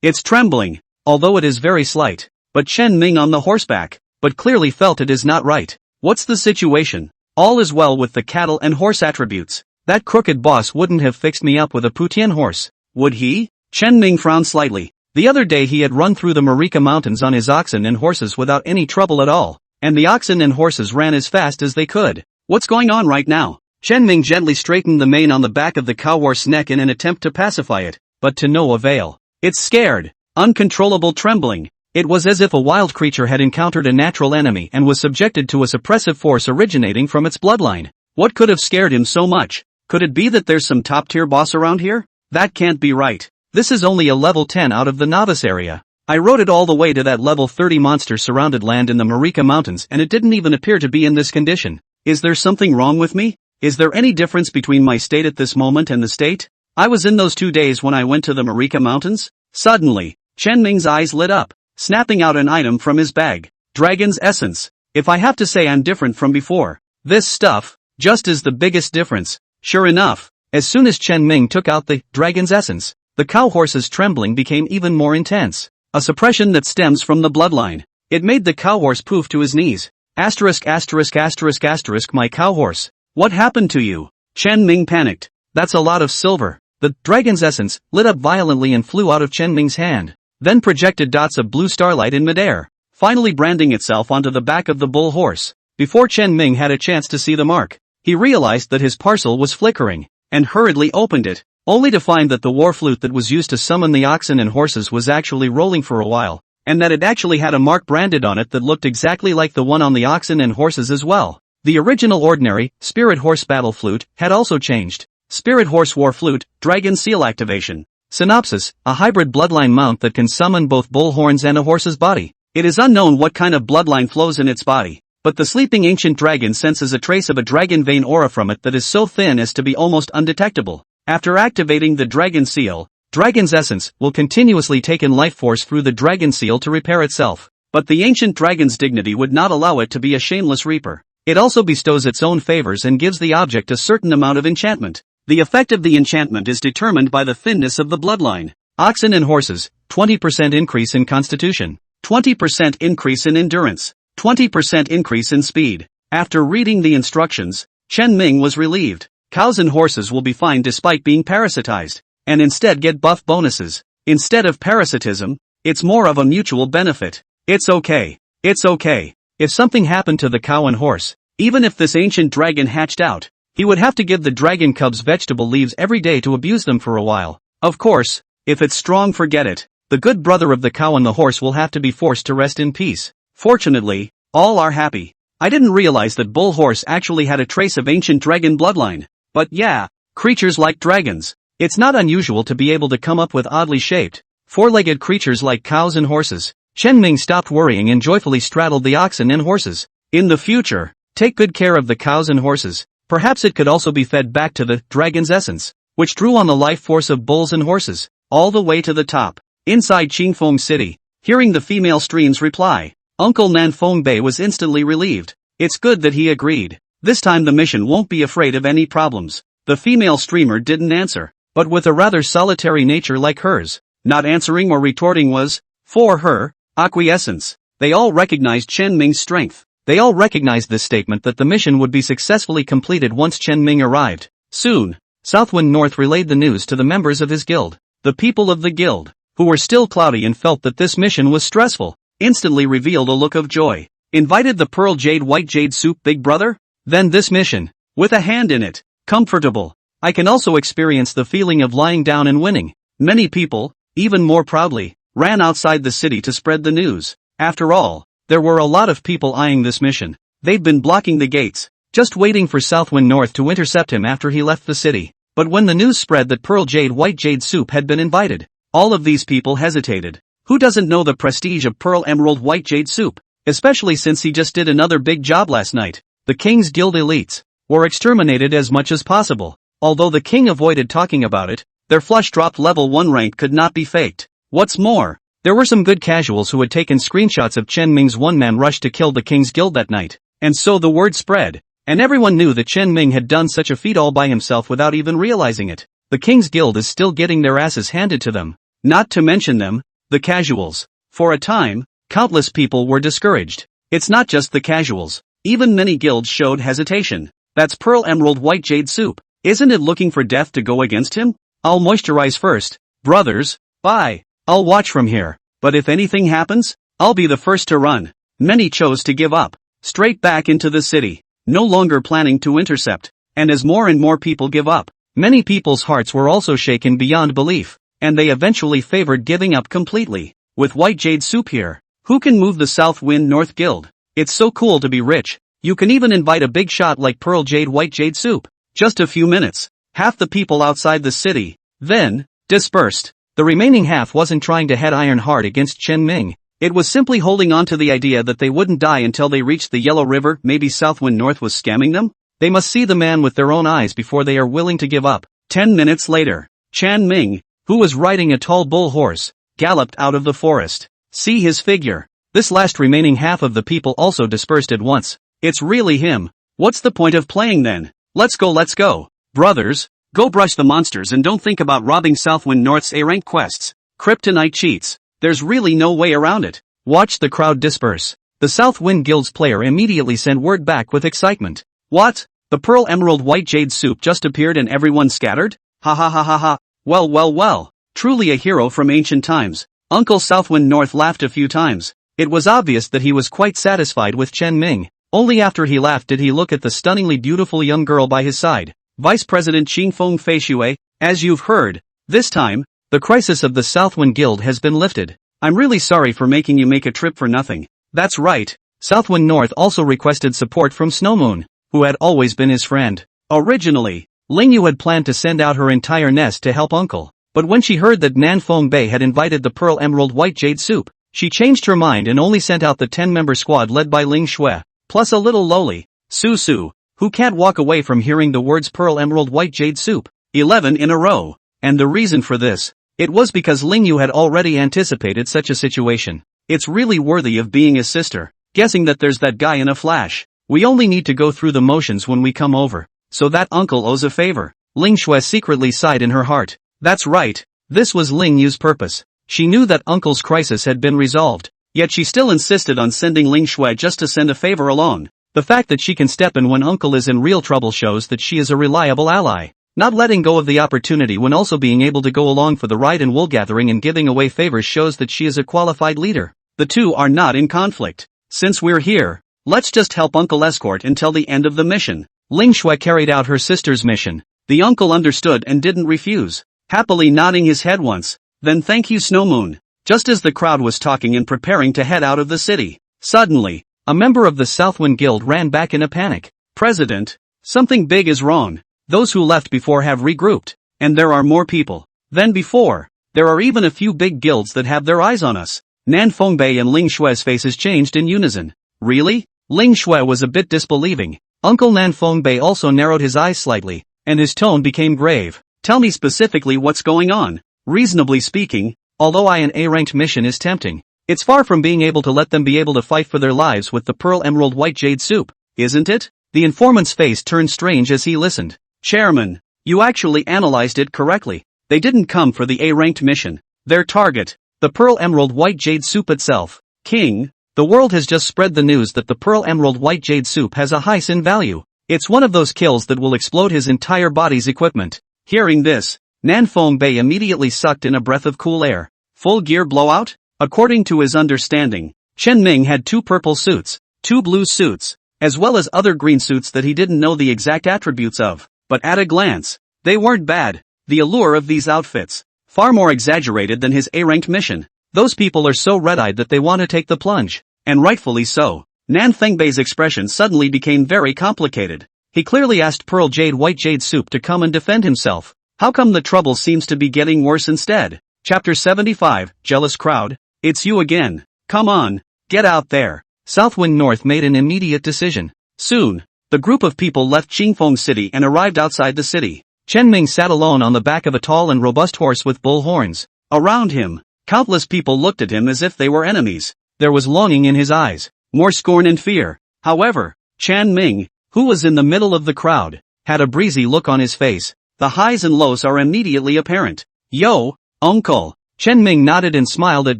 It's trembling, although it is very slight. But Chen Ming on the horseback, but clearly felt it is not right. What's the situation? All is well with the cattle and horse attributes. That crooked boss wouldn't have fixed me up with a Putian horse, would he? Chen Ming frowned slightly. The other day he had run through the Marika Mountains on his oxen and horses without any trouble at all, and the oxen and horses ran as fast as they could. What's going on right now? Chen Ming gently straightened the mane on the back of the cow horse's neck in an attempt to pacify it, but to no avail. It's scared. Uncontrollable trembling. It was as if a wild creature had encountered a natural enemy and was subjected to a suppressive force originating from its bloodline. What could have scared him so much? Could it be that there's some top-tier boss around here? That can't be right. This is only a level 10 out of the novice area. I rode it all the way to that level 30 monster-surrounded land in the Marika Mountains and it didn't even appear to be in this condition. Is there something wrong with me? Is there any difference between my state at this moment and the state I was in those 2 days when I went to the Marika Mountains? Suddenly, Chen Ming's eyes lit up, snapping out an item from his bag. Dragon's Essence. If I have to say I'm different from before, this stuff just is the biggest difference. Sure enough, as soon as Chen Ming took out the Dragon's Essence, the cow horse's trembling became even more intense. A suppression that stems from the bloodline. It made the cow horse poof to his knees. Asterisk asterisk asterisk asterisk my cow horse. What happened to you? Chen Ming panicked. That's a lot of silver. The Dragon's Essence lit up violently and flew out of Chen Ming's hand, then projected dots of blue starlight in midair, finally branding itself onto the back of the bull horse. Before Chen Ming had a chance to see the mark, he realized that his parcel was flickering, and hurriedly opened it, only to find that the war flute that was used to summon the oxen and horses was actually rolling for a while, and that it actually had a mark branded on it that looked exactly like the one on the oxen and horses as well. The original ordinary, Spirit Horse Battle Flute, had also changed. Spirit Horse War Flute, Dragon Seal Activation. Synopsis, a hybrid bloodline mount that can summon both bull horns and a horse's body. It is unknown what kind of bloodline flows in its body, but the sleeping ancient dragon senses a trace of a dragon vein aura from it that is so thin as to be almost undetectable. After activating the Dragon Seal, Dragon's Essence will continuously take in life force through the Dragon Seal to repair itself. But the ancient dragon's dignity would not allow it to be a shameless reaper. It also bestows its own favors and gives the object a certain amount of enchantment. The effect of the enchantment is determined by the thinness of the bloodline. Oxen and horses, 20% increase in constitution, 20% increase in endurance, 20% increase in speed. After reading the instructions, Chen Ming was relieved. Cows and horses will be fine despite being parasitized, and instead get buff bonuses. Instead of parasitism, it's more of a mutual benefit. It's okay. It's okay. If something happened to the cow and horse, even if this ancient dragon hatched out, he would have to give the dragon cubs vegetable leaves every day to abuse them for a while. Of course, if it's strong, forget it. The good brother of the cow and the horse will have to be forced to rest in peace. Fortunately, all are happy. I didn't realize that bull horse actually had a trace of ancient dragon bloodline. But yeah, creatures like dragons. It's not unusual to be able to come up with oddly shaped, four-legged creatures like cows and horses. Chen Ming stopped worrying and joyfully straddled the oxen and horses. In the future, take good care of the cows and horses. Perhaps it could also be fed back to the Dragon's Essence, which drew on the life force of bulls and horses, all the way to the top. Inside Qingfeng City, hearing the female stream's reply, Uncle Nanfeng Bei was instantly relieved. It's good that he agreed. This time the mission won't be afraid of any problems. The female streamer didn't answer, but with a rather solitary nature like hers, not answering or retorting was, for her, acquiescence. They all recognized Chen Ming's strength. They all recognized this statement that the mission would be successfully completed once Chen Ming arrived. Soon, Southwind North relayed the news to the members of his guild. The people of the guild, who were still cloudy and felt that this mission was stressful, instantly revealed a look of joy. Invited the Pearl Jade White Jade Soup Big Brother? Then this mission, with a hand in it, comfortable. I can also experience the feeling of lying down and winning. Many people, even more proudly, ran outside the city to spread the news. After all, there were a lot of people eyeing this mission. They'd been blocking the gates, just waiting for Southwind North to intercept him after he left the city. But when the news spread that Pearl Jade White Jade Soup had been invited, all of these people hesitated. Who doesn't know the prestige of Pearl Emerald White Jade Soup? Especially since he just did another big job last night. The King's Guild elites were exterminated as much as possible. Although the king avoided talking about it, their flush dropped level 1 rank could not be faked. What's more, there were some good casuals who had taken screenshots of Chen Ming's one-man rush to kill the King's Guild that night. And so the word spread, and everyone knew that Chen Ming had done such a feat all by himself without even realizing it. The King's Guild is still getting their asses handed to them. Not to mention them, the casuals. For a time, countless people were discouraged. It's not just the casuals. Even many guilds showed hesitation. That's Pearl Emerald White Jade Soup. Isn't it looking for death to go against him? I'll moisturize first. Brothers, bye. I'll watch from here. But if anything happens, I'll be the first to run. Many chose to give up. Straight back into the city. No longer planning to intercept. And as more and more people give up, many people's hearts were also shaken beyond belief. And they eventually favored giving up completely. With White Jade Soup here, who can move the Southwind North Guild? It's so cool to be rich. You can even invite a big shot like Pearl Jade White Jade Soup. Just a few minutes. Half the people outside the city, then, dispersed. The remaining half wasn't trying to head iron hard against Chen Ming. It was simply holding on to the idea that they wouldn't die until they reached the Yellow River. Maybe Southwind North was scamming them? They must see the man with their own eyes before they are willing to give up. 10 minutes later, Chen Ming, who was riding a tall bull horse, galloped out of the forest. See his figure. This last remaining half of the people also dispersed at once. It's really him. What's the point of playing then? Let's go. Brothers, go brush the monsters and don't think about robbing Southwind North's A-rank quests. Kryptonite cheats. There's really no way around it. Watch the crowd disperse. The Southwind Guild's player immediately sent word back with excitement. What? The Pearl Emerald White Jade Soup just appeared and everyone scattered? Ha ha ha ha ha. Well. Truly a hero from ancient times. Uncle Southwind North laughed a few times. It was obvious that he was quite satisfied with Chen Ming. Only after he laughed did he look at the stunningly beautiful young girl by his side. Vice President Qingfeng Feishui, as you've heard, this time, the crisis of the Southwind Guild has been lifted. I'm really sorry for making you make a trip for nothing. That's right. Southwind North also requested support from Snowmoon, who had always been his friend. Originally, Lingyu had planned to send out her entire nest to help Uncle, but when she heard that Nanfeng Bei had invited the Pearl Emerald White Jade Soup, she changed her mind and only sent out the 10-member squad led by Ling Shui, plus a little lowly, Su, who can't walk away from hearing the words Pearl Emerald White Jade Soup. 11 in a row. And the reason for this? It was because Lingyu had already anticipated such a situation. It's really worthy of being his sister. Guessing that there's that guy in a flash. We only need to go through the motions when we come over. So that uncle owes a favor. Ling Shui secretly sighed in her heart. That's right. This was Ling Yu's purpose. She knew that uncle's crisis had been resolved. Yet she still insisted on sending Ling Shui just to send a favor along. The fact that she can step in when uncle is in real trouble shows that she is a reliable ally. Not letting go of the opportunity when also being able to go along for the ride in wool gathering and giving away favors shows that she is a qualified leader. The two are not in conflict. Since we're here, let's just help Uncle escort until the end of the mission. Ling Shui carried out her sister's mission. The uncle understood and didn't refuse, happily nodding his head once. Then thank you Snowmoon. Just as the crowd was talking and preparing to head out of the city, suddenly, a member of the Southwind Guild ran back in a panic. President, something big is wrong. Those who left before have regrouped, and there are more people than before. There are even a few big guilds that have their eyes on us. Nanfeng Bei and Ling Shui's faces changed in unison. Really? Ling Shui was a bit disbelieving. Uncle Nanfeng Bei also narrowed his eyes slightly, and his tone became grave. Tell me specifically what's going on. Reasonably speaking, although an A-ranked mission is tempting, it's far from being able to let them be able to fight for their lives with the Pearl Emerald White Jade Soup, isn't it? The informant's face turned strange as he listened. Chairman, you actually analyzed it correctly. They didn't come for the A-ranked mission. Their target, the Pearl Emerald White Jade Soup itself. King, the world has just spread the news that the Pearl Emerald White Jade Soup has a high sin value. It's one of those kills that will explode his entire body's equipment. Hearing this, Nanfeng Bei immediately sucked in a breath of cool air. Full gear blowout? According to his understanding, Chen Ming had 2 purple suits, 2 blue suits, as well as other green suits that he didn't know the exact attributes of. But at a glance, they weren't bad. The allure of these outfits, far more exaggerated than his A-ranked mission. Those people are so red-eyed that they want to take the plunge. And rightfully so. Nanfeng Bei's expression suddenly became very complicated. He clearly asked Pearl Jade White Jade Soup to come and defend himself. How come the trouble seems to be getting worse instead? Chapter 75, Jealous Crowd. It's you again. Come on, get out there. Southwind North made an immediate decision. Soon, the group of people left Qingfeng City and arrived outside the city. Chen Ming sat alone on the back of a tall and robust horse with bull horns. Around him, countless people looked at him as if they were enemies. There was longing in his eyes, more scorn and fear. However, Chen Ming, who was in the middle of the crowd, had a breezy look on his face. The highs and lows are immediately apparent. Yo, uncle. Chen Ming nodded and smiled at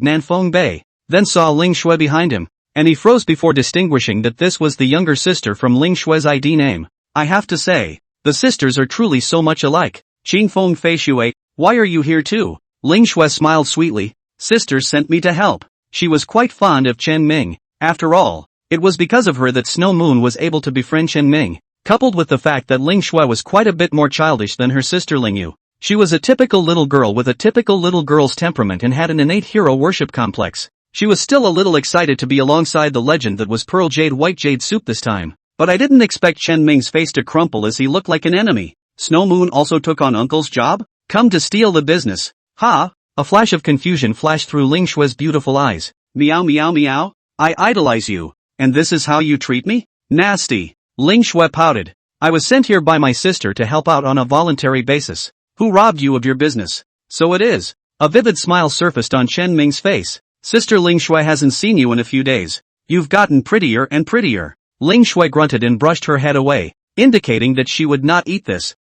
Nanfeng Bei, then saw Ling Shui behind him, and he froze before distinguishing that this was the younger sister from Ling Shui's ID name. I have to say, the sisters are truly so much alike. Qingfeng Feishui, why are you here too? Ling Shui smiled sweetly. Sisters sent me to help. She was quite fond of Chen Ming. After all, it was because of her that Snow Moon was able to befriend Chen Ming, coupled with the fact that Ling Shui was quite a bit more childish than her sister Lingyu. She was a typical little girl with a typical little girl's temperament and had an innate hero worship complex. She was still a little excited to be alongside the legend that was Pearl Jade White Jade Soup this time. but I didn't expect Chen Ming's face to crumple as he looked like an enemy. Snow Moon also took on Uncle's job? Come to steal the business. Ha! A flash of confusion flashed through Ling Shui's beautiful eyes. Meow meow meow? I idolize you, and this is how you treat me? Nasty. Ling Shui pouted. I was sent here by my sister to help out on a voluntary basis. Who robbed you of your business? So it is. A vivid smile surfaced on Chen Ming's face. Sister Ling Shui hasn't seen you in a few days. You've gotten prettier and prettier. Ling Shui grunted and brushed her head away, indicating that she would not eat this.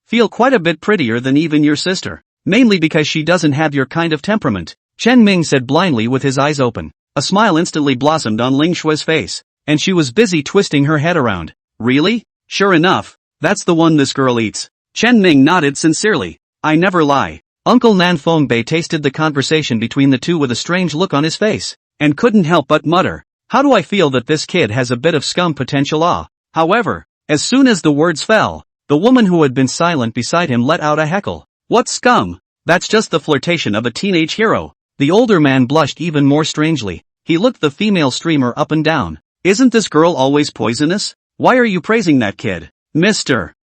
Feel quite a bit prettier than even your sister. Mainly because she doesn't have your kind of temperament. Chen Ming said blindly with his eyes open. A smile instantly blossomed on Ling Shui's face, and she was busy twisting her head around. Really? Sure enough, that's the one this girl eats. Chen Ming nodded sincerely. I never lie. Uncle Nan Feng tasted the conversation between the two with a strange look on his face, and couldn't help but mutter. How do I feel that this kid has a bit of scum potential? However, as soon as the words fell, the woman who had been silent beside him let out a heckle. What scum? That's just the flirtation of a teenage hero. The older man blushed even more strangely. He looked the female streamer up and down. Isn't this girl always poisonous? Why are you praising that kid? Mister.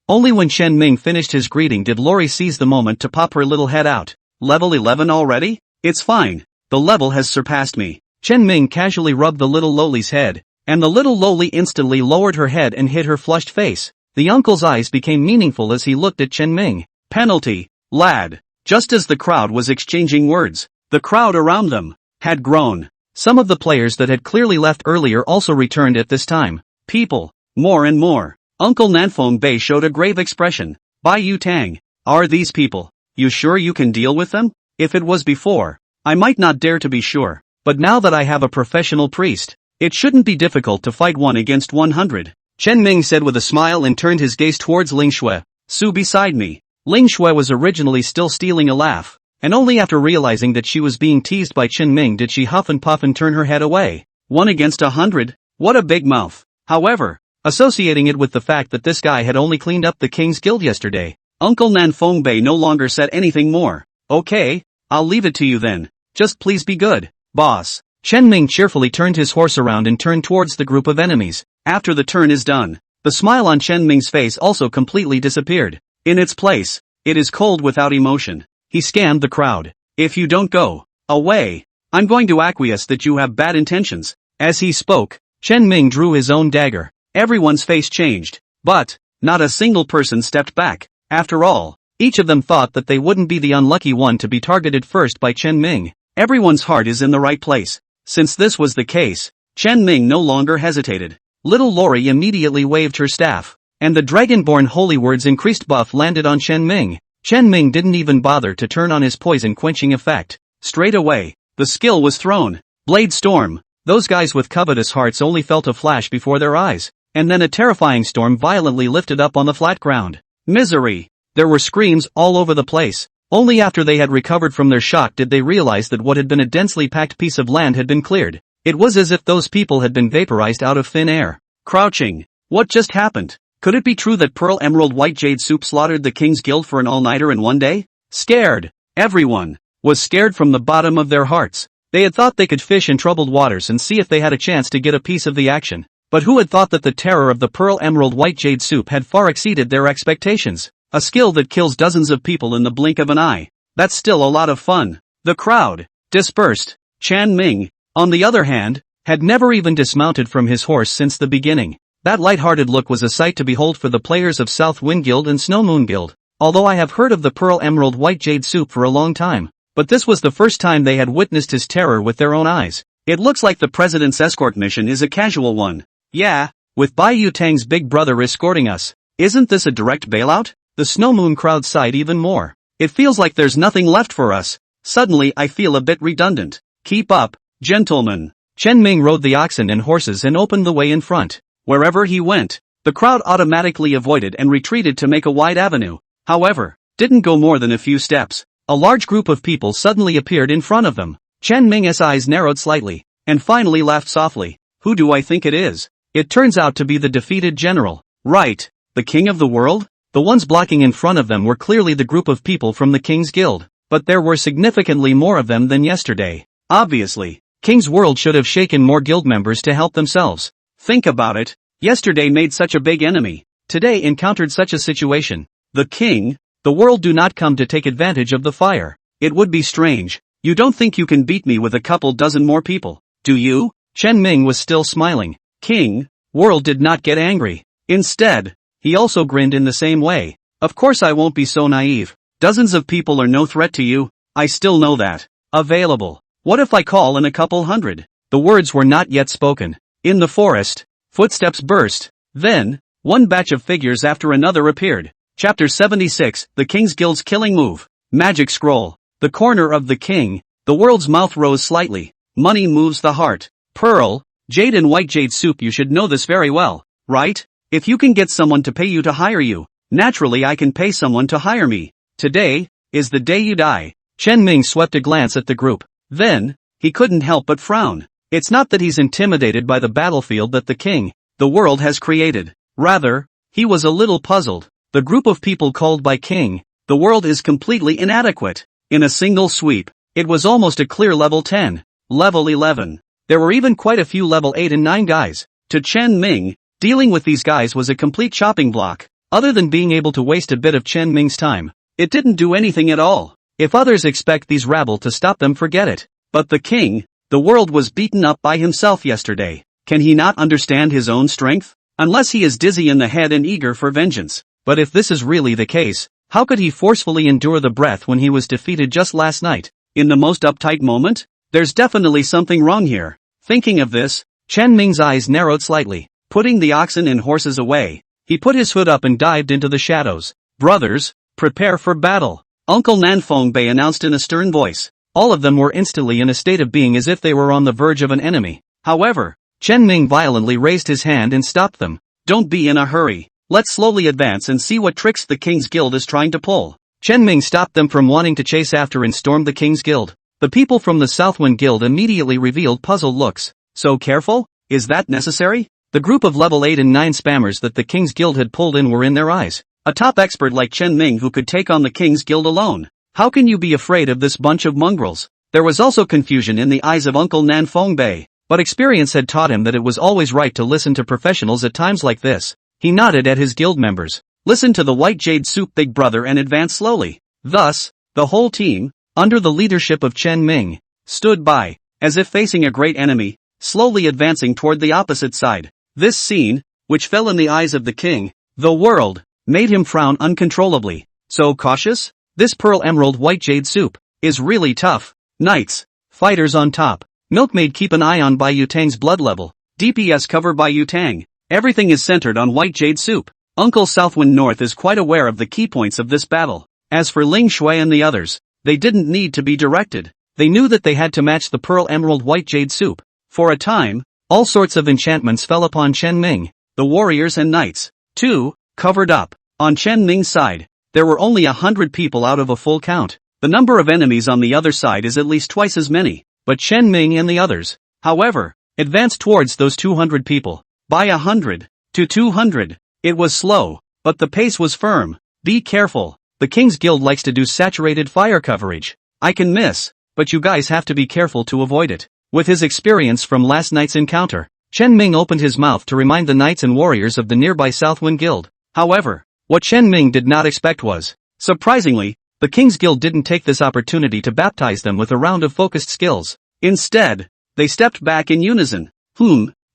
Only when Chen Ming finished his greeting did Lori seize the moment to pop her little head out. Level 11 already? It's fine. The level has surpassed me. Chen Ming casually rubbed the little lowly's head, and the little lowly instantly lowered her head and hid her flushed face. The uncle's eyes became meaningful as he looked at Chen Ming. Penalty, lad. Just as the crowd was exchanging words, the crowd around them had grown. Some of the players that had clearly left earlier also returned at this time. People, more and more. Uncle Nanfeng Bei showed a grave expression. Bai Yu Tang, are these people? You sure you can deal with them? If it was before, I might not dare to be sure, but now that I have a professional priest, it shouldn't be difficult to fight 1 against 100. Chen Ming said with a smile and turned his gaze towards Ling Shui. Su beside me. Ling Shui was originally still stealing a laugh, and only after realizing that she was being teased by Chen Ming did she huff and puff and turn her head away. 1 against 100? What a big mouth. However, associating it with the fact that this guy had only cleaned up the King's Guild yesterday, Uncle Nan Feng Bei no longer said anything more. Okay, I'll leave it to you then. Just please be good, boss. Chen Ming cheerfully turned his horse around and turned towards the group of enemies. After the turn is done, the smile on Chen Ming's face also completely disappeared. In its place, it is cold without emotion. He scanned the crowd. If you don't go away, I'm going to acquiesce that you have bad intentions. As he spoke, Chen Ming drew his own dagger. Everyone's face changed, but not a single person stepped back. After all, each of them thought that they wouldn't be the unlucky one to be targeted first by Chen Ming. Everyone's heart is in the right place. Since this was the case, Chen Ming no longer hesitated. Little Lori immediately waved her staff, and the Dragonborn holy words increased buff landed on Chen Ming. Chen Ming didn't even bother to turn on his poison quenching effect. Straight away, the skill was thrown. Blade Storm. Those guys with covetous hearts only felt a flash before their eyes, and then a terrifying storm violently lifted up on the flat ground. Misery. There were screams all over the place. Only after they had recovered from their shock did they realize that what had been a densely packed piece of land had been cleared. It was as if those people had been vaporized out of thin air. Crouching. What just happened? Could it be true that Pearl Emerald White Jade Soup slaughtered the King's Guild for an all-nighter in one day? Scared. Everyone was scared from the bottom of their hearts. They had thought they could fish in troubled waters and see if they had a chance to get a piece of the action. But who had thought that the terror of the Pearl Emerald White Jade Soup had far exceeded their expectations? A skill that kills dozens of people in the blink of an eye. That's still a lot of fun. The crowd dispersed. Chen Ming, on the other hand, had never even dismounted from his horse since the beginning. That light-hearted look was a sight to behold for the players of South Wind Guild and Snow Moon Guild. Although I have heard of the Pearl Emerald White Jade Soup for a long time, but this was the first time they had witnessed his terror with their own eyes. It looks like the president's escort mission is a casual one. Yeah, with Bai Yu Tang's big brother escorting us. Isn't this a direct bailout? The Snow Moon crowd sighed even more. It feels like there's nothing left for us. Suddenly I feel a bit redundant. Keep up, gentlemen. Chen Ming rode the oxen and horses and opened the way in front. Wherever he went, the crowd automatically avoided and retreated to make a wide avenue. However, didn't go more than a few steps. A large group of people suddenly appeared in front of them. Chen Ming's eyes narrowed slightly, and finally laughed softly. Who do I think it is? It turns out to be the defeated general. Right, the king of the world? The ones blocking in front of them were clearly the group of people from the King's Guild, but there were significantly more of them than yesterday. Obviously, King's World should have shaken more guild members to help themselves. Think about it. Yesterday made such a big enemy. Today encountered such a situation. The king, the world do not come to take advantage of the fire. It would be strange. You don't think you can beat me with a couple dozen more people, do you? Chen Ming was still smiling. King, world did not get angry. Instead, he also grinned in the same way. Of course I won't be so naive. Dozens of people are no threat to you. I still know that. Available. What if I call in a couple hundred? The words were not yet spoken. In the forest, footsteps burst. Then, one batch of figures after another appeared. Chapter 76, The King's Guild's Killing Move. Magic Scroll. The corner of the king. The world's mouth rose slightly. Money moves the heart. Pearl, jade and white jade soup. You should know this very well, right? If you can get someone to pay you to hire you, naturally I can pay someone to hire me. Today is the day you die. Chen Ming swept a glance at the group. Then, he couldn't help but frown. It's not that he's intimidated by the battlefield that the king, the world has created. Rather, he was a little puzzled. The group of people called by king, the world is completely inadequate. In a single sweep, it was almost a clear level 10, level 11. There were even quite a few level 8 and 9 guys. To Chen Ming, dealing with these guys was a complete chopping block. Other than being able to waste a bit of Chen Ming's time, it didn't do anything at all. If others expect these rabble to stop them, forget it. But the king, the world was beaten up by himself yesterday. Can he not understand his own strength? Unless he is dizzy in the head and eager for vengeance. But if this is really the case, how could he forcefully endure the breath when he was defeated just last night? In the most uptight moment? There's definitely something wrong here. Thinking of this, Chen Ming's eyes narrowed slightly. Putting the oxen and horses away, he put his hood up and dived into the shadows. Brothers, prepare for battle. Uncle Nanfeng Bei announced in a stern voice. All of them were instantly in a state of being as if they were on the verge of an enemy. However, Chen Ming violently raised his hand and stopped them. Don't be in a hurry. Let's slowly advance and see what tricks the King's Guild is trying to pull. Chen Ming stopped them from wanting to chase after and stormed the King's Guild. The people from the Southwind Guild immediately revealed puzzled looks. So careful? Is that necessary? The group of level 8 and 9 spammers that the King's Guild had pulled in were in their eyes. A top expert like Chen Ming who could take on the King's Guild alone. How can you be afraid of this bunch of mongrels? There was also confusion in the eyes of Uncle Nanfeng Bei, but experience had taught him that it was always right to listen to professionals at times like this. He nodded at his guild members. Listen to the white jade soup, big brother, and advance slowly. Thus, the whole team, under the leadership of Chen Ming, stood by, as if facing a great enemy, slowly advancing toward the opposite side. This scene, which fell in the eyes of the king, the world, made him frown uncontrollably. So cautious? This pearl emerald white jade soup is really tough. Knights, fighters on top. Milkmaid, keep an eye on Bai Yutang's blood level. DPS cover Bai Yutang. Everything is centered on white jade soup. Uncle Southwind North is quite aware of the key points of this battle. As for Ling Shui and the others, they didn't need to be directed. They knew that they had to match the pearl emerald white jade soup. For a time, all sorts of enchantments fell upon Chen Ming. The warriors and knights, too, covered up. On Chen Ming's side, there were only 100 people out of a full count. The number of enemies on the other side is at least twice as many. But Chen Ming and the others, however, advanced towards those 200 people. By 100 to 200. It was slow, but the pace was firm. Be careful. The King's Guild likes to do saturated fire coverage. I can miss, but you guys have to be careful to avoid it. With his experience from last night's encounter, Chen Ming opened his mouth to remind the knights and warriors of the nearby Southwind Guild. However, what Chen Ming did not expect was, surprisingly, the King's Guild didn't take this opportunity to baptize them with a round of focused skills. Instead, they stepped back in unison.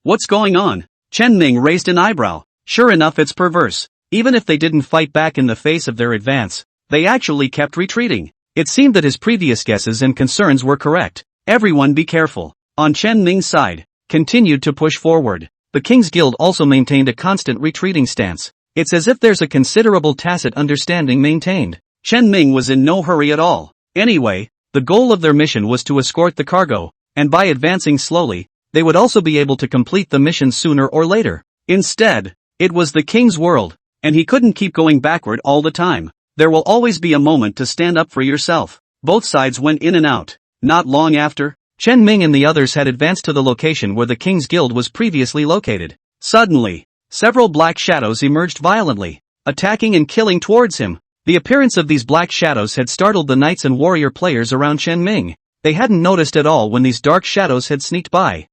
What's going on? Chen Ming raised an eyebrow. Sure enough, it's perverse. Even if they didn't fight back in the face of their advance, they actually kept retreating. It seemed that his previous guesses and concerns were correct. Everyone be careful. On Chen Ming's side, continued to push forward. The King's Guild also maintained a constant retreating stance. It's as if there's a considerable tacit understanding maintained. Chen Ming was in no hurry at all. Anyway, the goal of their mission was to escort the cargo, and by advancing slowly, they would also be able to complete the mission sooner or later. Instead, it was the king's world, and he couldn't keep going backward all the time. There will always be a moment to stand up for yourself. Both sides went in and out. Not long after, Chen Ming and the others had advanced to the location where the King's Guild was previously located. Suddenly, several black shadows emerged violently, attacking and killing towards him. The appearance of these black shadows had startled the knights and warrior players around Chen Ming. They hadn't noticed at all when these dark shadows had sneaked by.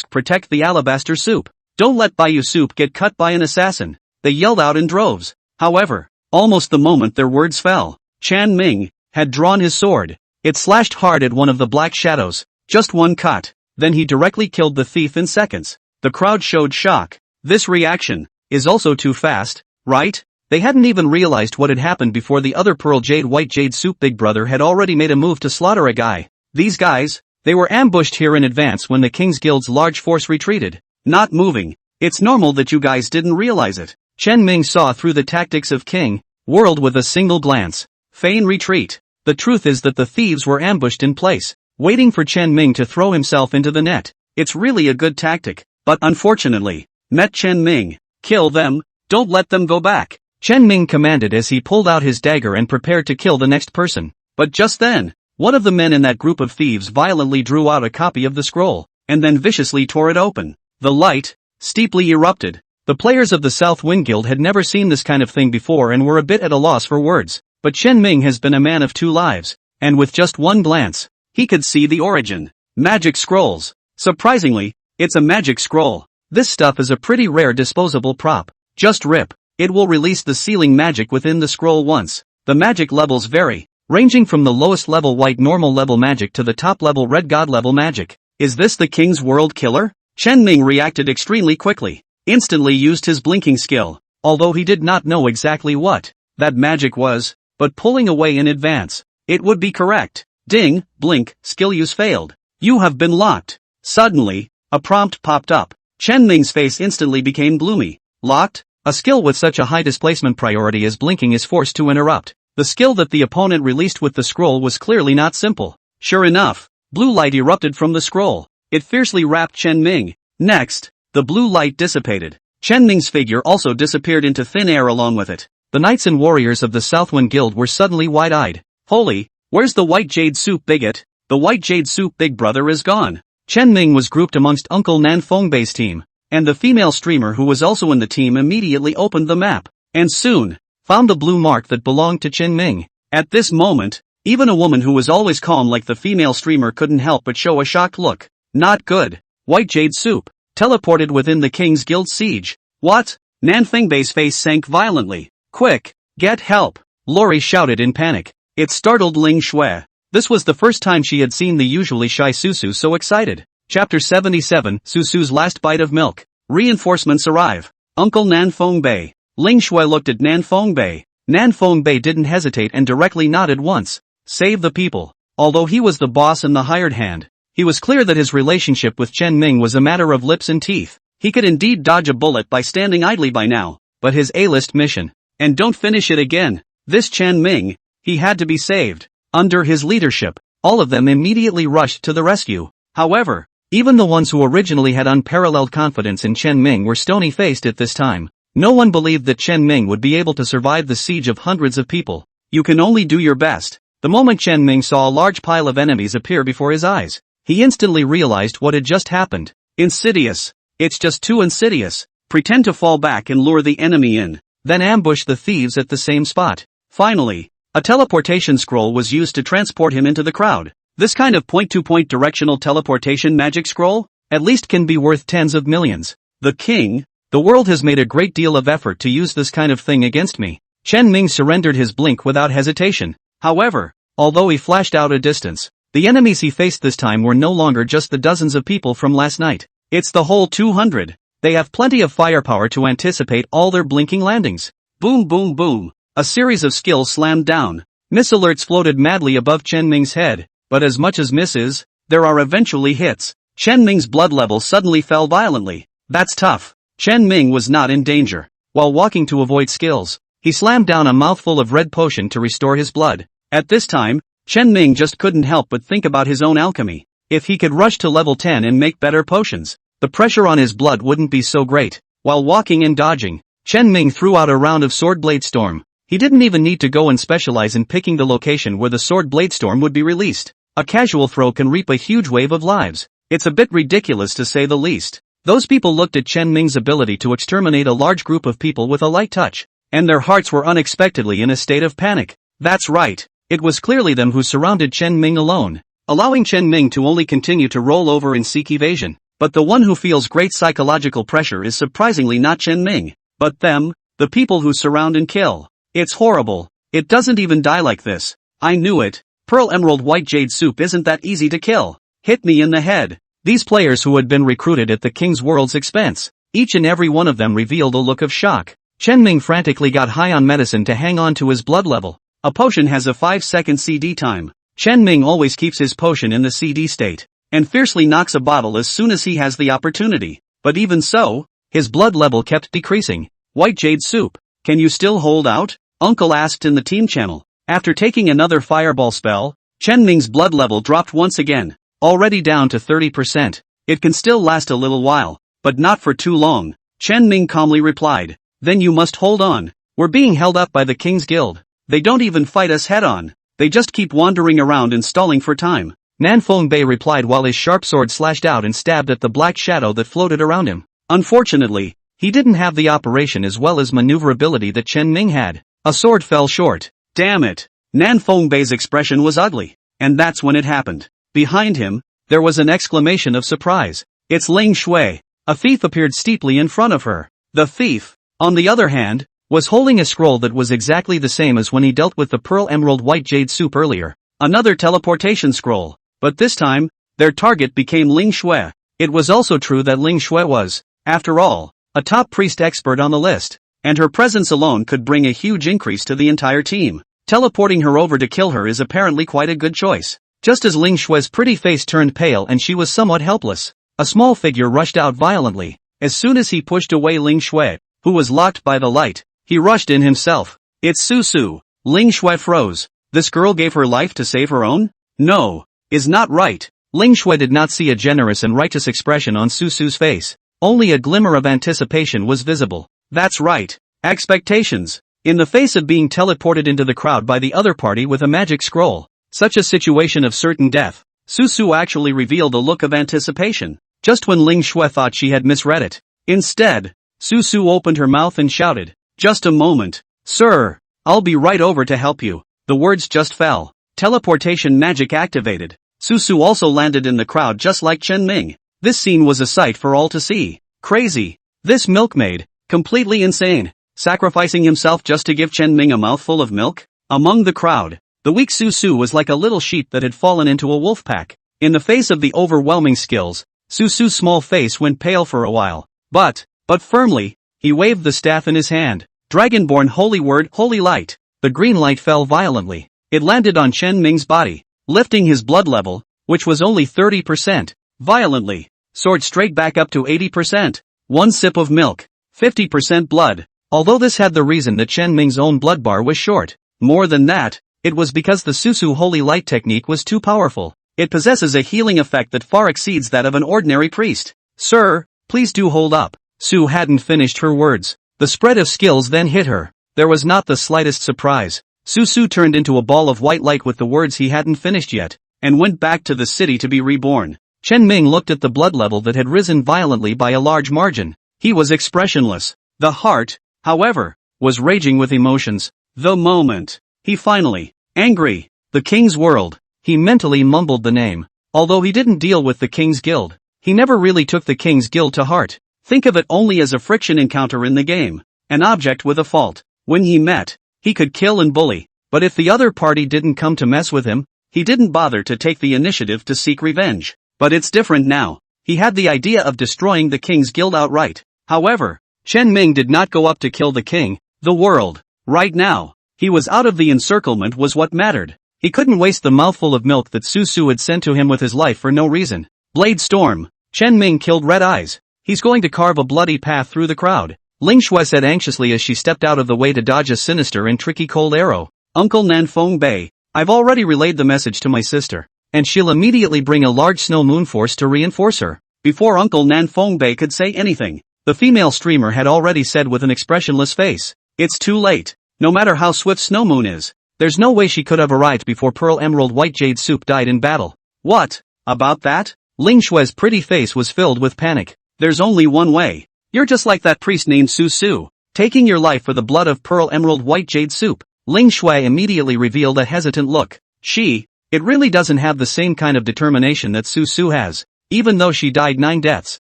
Protect the alabaster soup. Don't let Bayou Soup get cut by an assassin, they yelled out in droves. However, almost the moment their words fell, Chan Ming had drawn his sword. It slashed hard at one of the black shadows. Just one cut. Then he directly killed the thief in seconds. The crowd showed shock. This reaction is also too fast, right? They hadn't even realized what had happened before the other Pearl Jade White Jade Soup big brother had already made a move to slaughter a guy. These guys, they were ambushed here in advance when the King's Guild's large force retreated. Not moving. It's normal that you guys didn't realize it. Chen Ming saw through the tactics of King World with a single glance. Feign retreat. The truth is that the thieves were ambushed in place, waiting for Chen Ming to throw himself into the net. It's really a good tactic, but unfortunately, met Chen Ming. Kill them, don't let them go back. Chen Ming commanded as he pulled out his dagger and prepared to kill the next person. But just then, one of the men in that group of thieves violently drew out a copy of the scroll, and then viciously tore it open. The light steeply erupted. The players of the South Wind Guild had never seen this kind of thing before and were a bit at a loss for words. But Chen Ming has been a man of two lives, and with just one glance, he could see the origin. Magic scrolls. Surprisingly, it's a magic scroll. This stuff is a pretty rare disposable prop. Just rip. It will release the sealing magic within the scroll once. The magic levels vary, ranging from the lowest level white normal level magic to the top level red god level magic. Is this the King's World killer? Chen Ming reacted extremely quickly. Instantly used his blinking skill, although he did not know exactly what that magic was, but pulling away in advance. It would be correct. Ding, blink, skill use failed. You have been locked. Suddenly, a prompt popped up. Chen Ming's face instantly became gloomy. Locked? A skill with such a high displacement priority as blinking is forced to interrupt. The skill that the opponent released with the scroll was clearly not simple. Sure enough, blue light erupted from the scroll. It fiercely wrapped Chen Ming. Next, the blue light dissipated. Chen Ming's figure also disappeared into thin air along with it. The knights and warriors of the Southwind Guild were suddenly wide-eyed. Holy, where's the White Jade Soup bigot? The White Jade Soup big brother is gone. Chen Ming was grouped amongst Uncle Nan Fengbei's team, and the female streamer who was also in the team immediately opened the map, and soon found the blue mark that belonged to Chen Ming. At this moment, even a woman who was always calm like the female streamer couldn't help but show a shocked look. Not good. White Jade Soup teleported within the King's Guild siege. What? Nan Fengbei's face sank violently. Quick, get help! Lori shouted in panic. It startled Ling Shui. This was the first time she had seen the usually shy Susu so excited. Chapter 77, Susu's last bite of milk. Reinforcements arrive. Uncle Nan Fengbei. Ling Shui looked at Nan Fengbei. Nan Fengbei didn't hesitate and directly nodded once. Save the people. Although he was the boss and the hired hand, he was clear that his relationship with Chen Ming was a matter of lips and teeth. He could indeed dodge a bullet by standing idly by now, but his A-list mission. And don't finish it again. This Chen Ming, he had to be saved. Under his leadership, all of them immediately rushed to the rescue. However, even the ones who originally had unparalleled confidence in Chen Ming were stony-faced at this time. No one believed that Chen Ming would be able to survive the siege of hundreds of people. You can only do your best. The moment Chen Ming saw a large pile of enemies appear before his eyes, he instantly realized what had just happened. Insidious. It's just too insidious. Pretend to fall back and lure the enemy in, then ambush the thieves at the same spot. Finally, a teleportation scroll was used to transport him into the crowd. This kind of point-to-point directional teleportation magic scroll, at least can be worth tens of millions. The king, the world has made a great deal of effort to use this kind of thing against me. Chen Ming surrendered his blink without hesitation. However, although he flashed out a distance, the enemies he faced this time were no longer just the dozens of people from last night. It's the whole 200. They have plenty of firepower to anticipate all their blinking landings. Boom boom boom. A series of skills slammed down. Miss alerts floated madly above Chen Ming's head, but as much as misses, there are eventually hits. Chen Ming's blood level suddenly fell violently. That's tough. Chen Ming was not in danger. While walking to avoid skills, he slammed down a mouthful of red potion to restore his blood. At this time, Chen Ming just couldn't help but think about his own alchemy. If he could rush to level 10 and make better potions, the pressure on his blood wouldn't be so great. While walking and dodging, Chen Ming threw out a round of Sword Blade Storm. He didn't even need to go and specialize in picking the location where the Sword Blade Storm would be released. A casual throw can reap a huge wave of lives. It's a bit ridiculous to say the least. Those people looked at Chen Ming's ability to exterminate a large group of people with a light touch, and their hearts were unexpectedly in a state of panic. That's right. It was clearly them who surrounded Chen Ming alone. allowing Chen Ming to only continue to roll over and seek evasion. But the one who feels great psychological pressure is surprisingly not Chen Ming, but them, the people who surround and kill. It's horrible. It doesn't even die like this. I knew it. Pearl Emerald White Jade Soup isn't that easy to kill. Hit me in the head. These players who had been recruited at the King's World's expense, each and every one of them revealed a look of shock. Chen Ming frantically got high on medicine to hang on to his blood level. A potion has a 5-second CD time. Chen Ming always keeps his potion in the CD state, and fiercely knocks a bottle as soon as he has the opportunity. But even so, his blood level kept decreasing. White Jade Soup, can you still hold out? Uncle asked in the team channel. After taking another fireball spell, Chen Ming's blood level dropped once again, already down to 30%. It can still last a little while, but not for too long. Chen Ming calmly replied. Then you must hold on. We're being held up by the King's Guild. They don't even fight us head on. They just keep wandering around and stalling for time. Nanfeng Bei replied while his sharp sword slashed out and stabbed at the black shadow that floated around him. Unfortunately, he didn't have the operation as well as maneuverability that Chen Ming had. A sword fell short. Damn it. Nanfeng Bei's expression was ugly. And that's when it happened. Behind him, there was an exclamation of surprise. It's Ling Shui. A thief appeared steeply in front of her. The thief, on the other hand, was holding a scroll that was exactly the same as when he dealt with the Pearl Emerald White Jade Soup earlier. Another teleportation scroll. But this time, their target became Ling Shui. It was also true that Ling Shui was, after all, a top priest expert on the list, and her presence alone could bring a huge increase to the entire team. Teleporting her over to kill her is apparently quite a good choice. Just as Ling Shui's pretty face turned pale and she was somewhat helpless, a small figure rushed out violently. As soon as he pushed away Ling Shui, who was locked by the light, he rushed in himself. It's Su Su. Ling Shui froze. This girl gave her life to save her own? No. Is not right. Ling Shui did not see a generous and righteous expression on Su Su's face. Only a glimmer of anticipation was visible. That's right. Expectations. In the face of being teleported into the crowd by the other party with a magic scroll, such a situation of certain death, Su Su actually revealed a look of anticipation, just when Ling Shui thought she had misread it. Instead, Su Su opened her mouth and shouted, "Just a moment. Sir, I'll be right over to help you." The words just fell. Teleportation magic activated. Su Su also landed in the crowd just like Chen Ming. This scene was a sight for all to see. Crazy. This milkmaid, completely insane, sacrificing himself just to give Chen Ming a mouthful of milk? Among the crowd, the weak Su Su was like a little sheep that had fallen into a wolf pack. In the face of the overwhelming skills, Su Su's small face went pale for a while. But firmly, he waved the staff in his hand. Dragonborn Holy Word, Holy Light. The green light fell violently. It landed on Chen Ming's body, lifting his blood level, which was only 30%, violently, soared straight back up to 80%. One sip of milk, 50% blood. Although this had the reason that Chen Ming's own blood bar was short. More than that, it was because the Su Su Holy Light technique was too powerful. It possesses a healing effect that far exceeds that of an ordinary priest. Sir, please do hold up. Su hadn't finished her words. The spread of skills then hit her. There was not the slightest surprise. Su Su turned into a ball of white light with the words he hadn't finished yet, and went back to the city to be reborn. Chen Ming looked at the blood level that had risen violently by a large margin. He was expressionless. The heart, however, was raging with emotions. The moment he finally, angry, the King's World, he mentally mumbled the name. Although he didn't deal with the King's Guild, he never really took the King's Guild to heart. Think of it only as a friction encounter in the game, an object with a fault. When he met, he could kill and bully, but if the other party didn't come to mess with him, he didn't bother to take the initiative to seek revenge. But it's different now. He had the idea of destroying the King's Guild outright. However, Chen Ming did not go up to kill the king, the world. Right now, he was out of the encirclement was what mattered. He couldn't waste the mouthful of milk that Su Su had sent to him with his life for no reason. Blade Storm. Chen Ming killed Red Eyes. He's going to carve a bloody path through the crowd. Ling Shui said anxiously as she stepped out of the way to dodge a sinister and tricky cold arrow. Uncle Nanfeng Bei, I've already relayed the message to my sister, and she'll immediately bring a large snow moon force to reinforce her. Before Uncle Nanfeng Bei could say anything, the female streamer had already said with an expressionless face, "It's too late. No matter how swift Snow Moon is, there's no way she could have arrived before Pearl Emerald White Jade Soup died in battle." What? About that? Ling Shui's pretty face was filled with panic. There's only one way. You're just like that priest named Su Su, taking your life for the blood of Pearl Emerald White Jade Soup. Ling Shui immediately revealed a hesitant look. She It really doesn't have the same kind of determination that Su has, even though she died 9 deaths.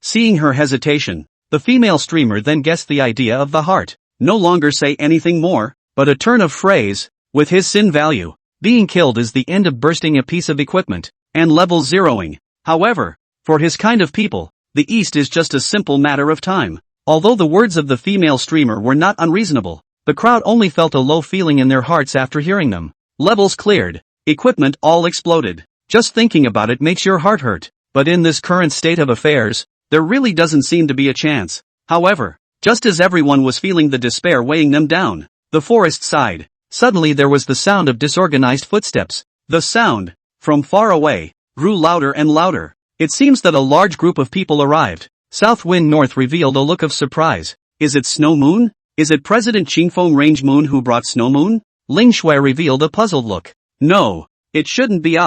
Seeing her hesitation, the female streamer then guessed the idea of the heart. No longer say anything more, but a turn of phrase, with his sin value. Being killed is the end of bursting a piece of equipment, and level zeroing. However, for his kind of people, the East is just a simple matter of time. Although the words of the female streamer were not unreasonable, the crowd only felt a low feeling in their hearts after hearing them. Levels cleared, equipment all exploded. Just thinking about it makes your heart hurt. But in this current state of affairs, there really doesn't seem to be a chance. However, just as everyone was feeling the despair weighing them down, the forest sighed. Suddenly there was the sound of disorganized footsteps. The sound, from far away, grew louder and louder. It seems that a large group of people arrived. South Wind North revealed a look of surprise. Is it Snow Moon? Is it President Qingfeng Range Moon who brought Snow Moon? Ling Shui revealed a puzzled look. No, it shouldn't be.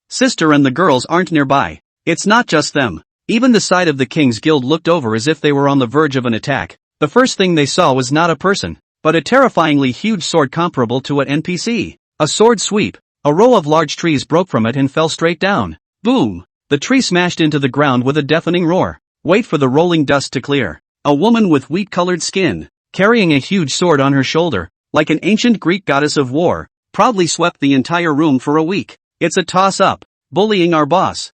Sister and the girls aren't nearby. It's not just them. Even the side of the King's Guild looked over as if they were on the verge of an attack. The first thing they saw was not a person, but a terrifyingly huge sword comparable to an NPC. A sword sweep. A row of large trees broke from it and fell straight down. Boom! The tree smashed into the ground with a deafening roar. Wait for the rolling dust to clear. A woman with wheat-colored skin, carrying a huge sword on her shoulder, like an ancient Greek goddess of war, proudly swept the entire room for a week. It's a toss-up. Bullying our boss.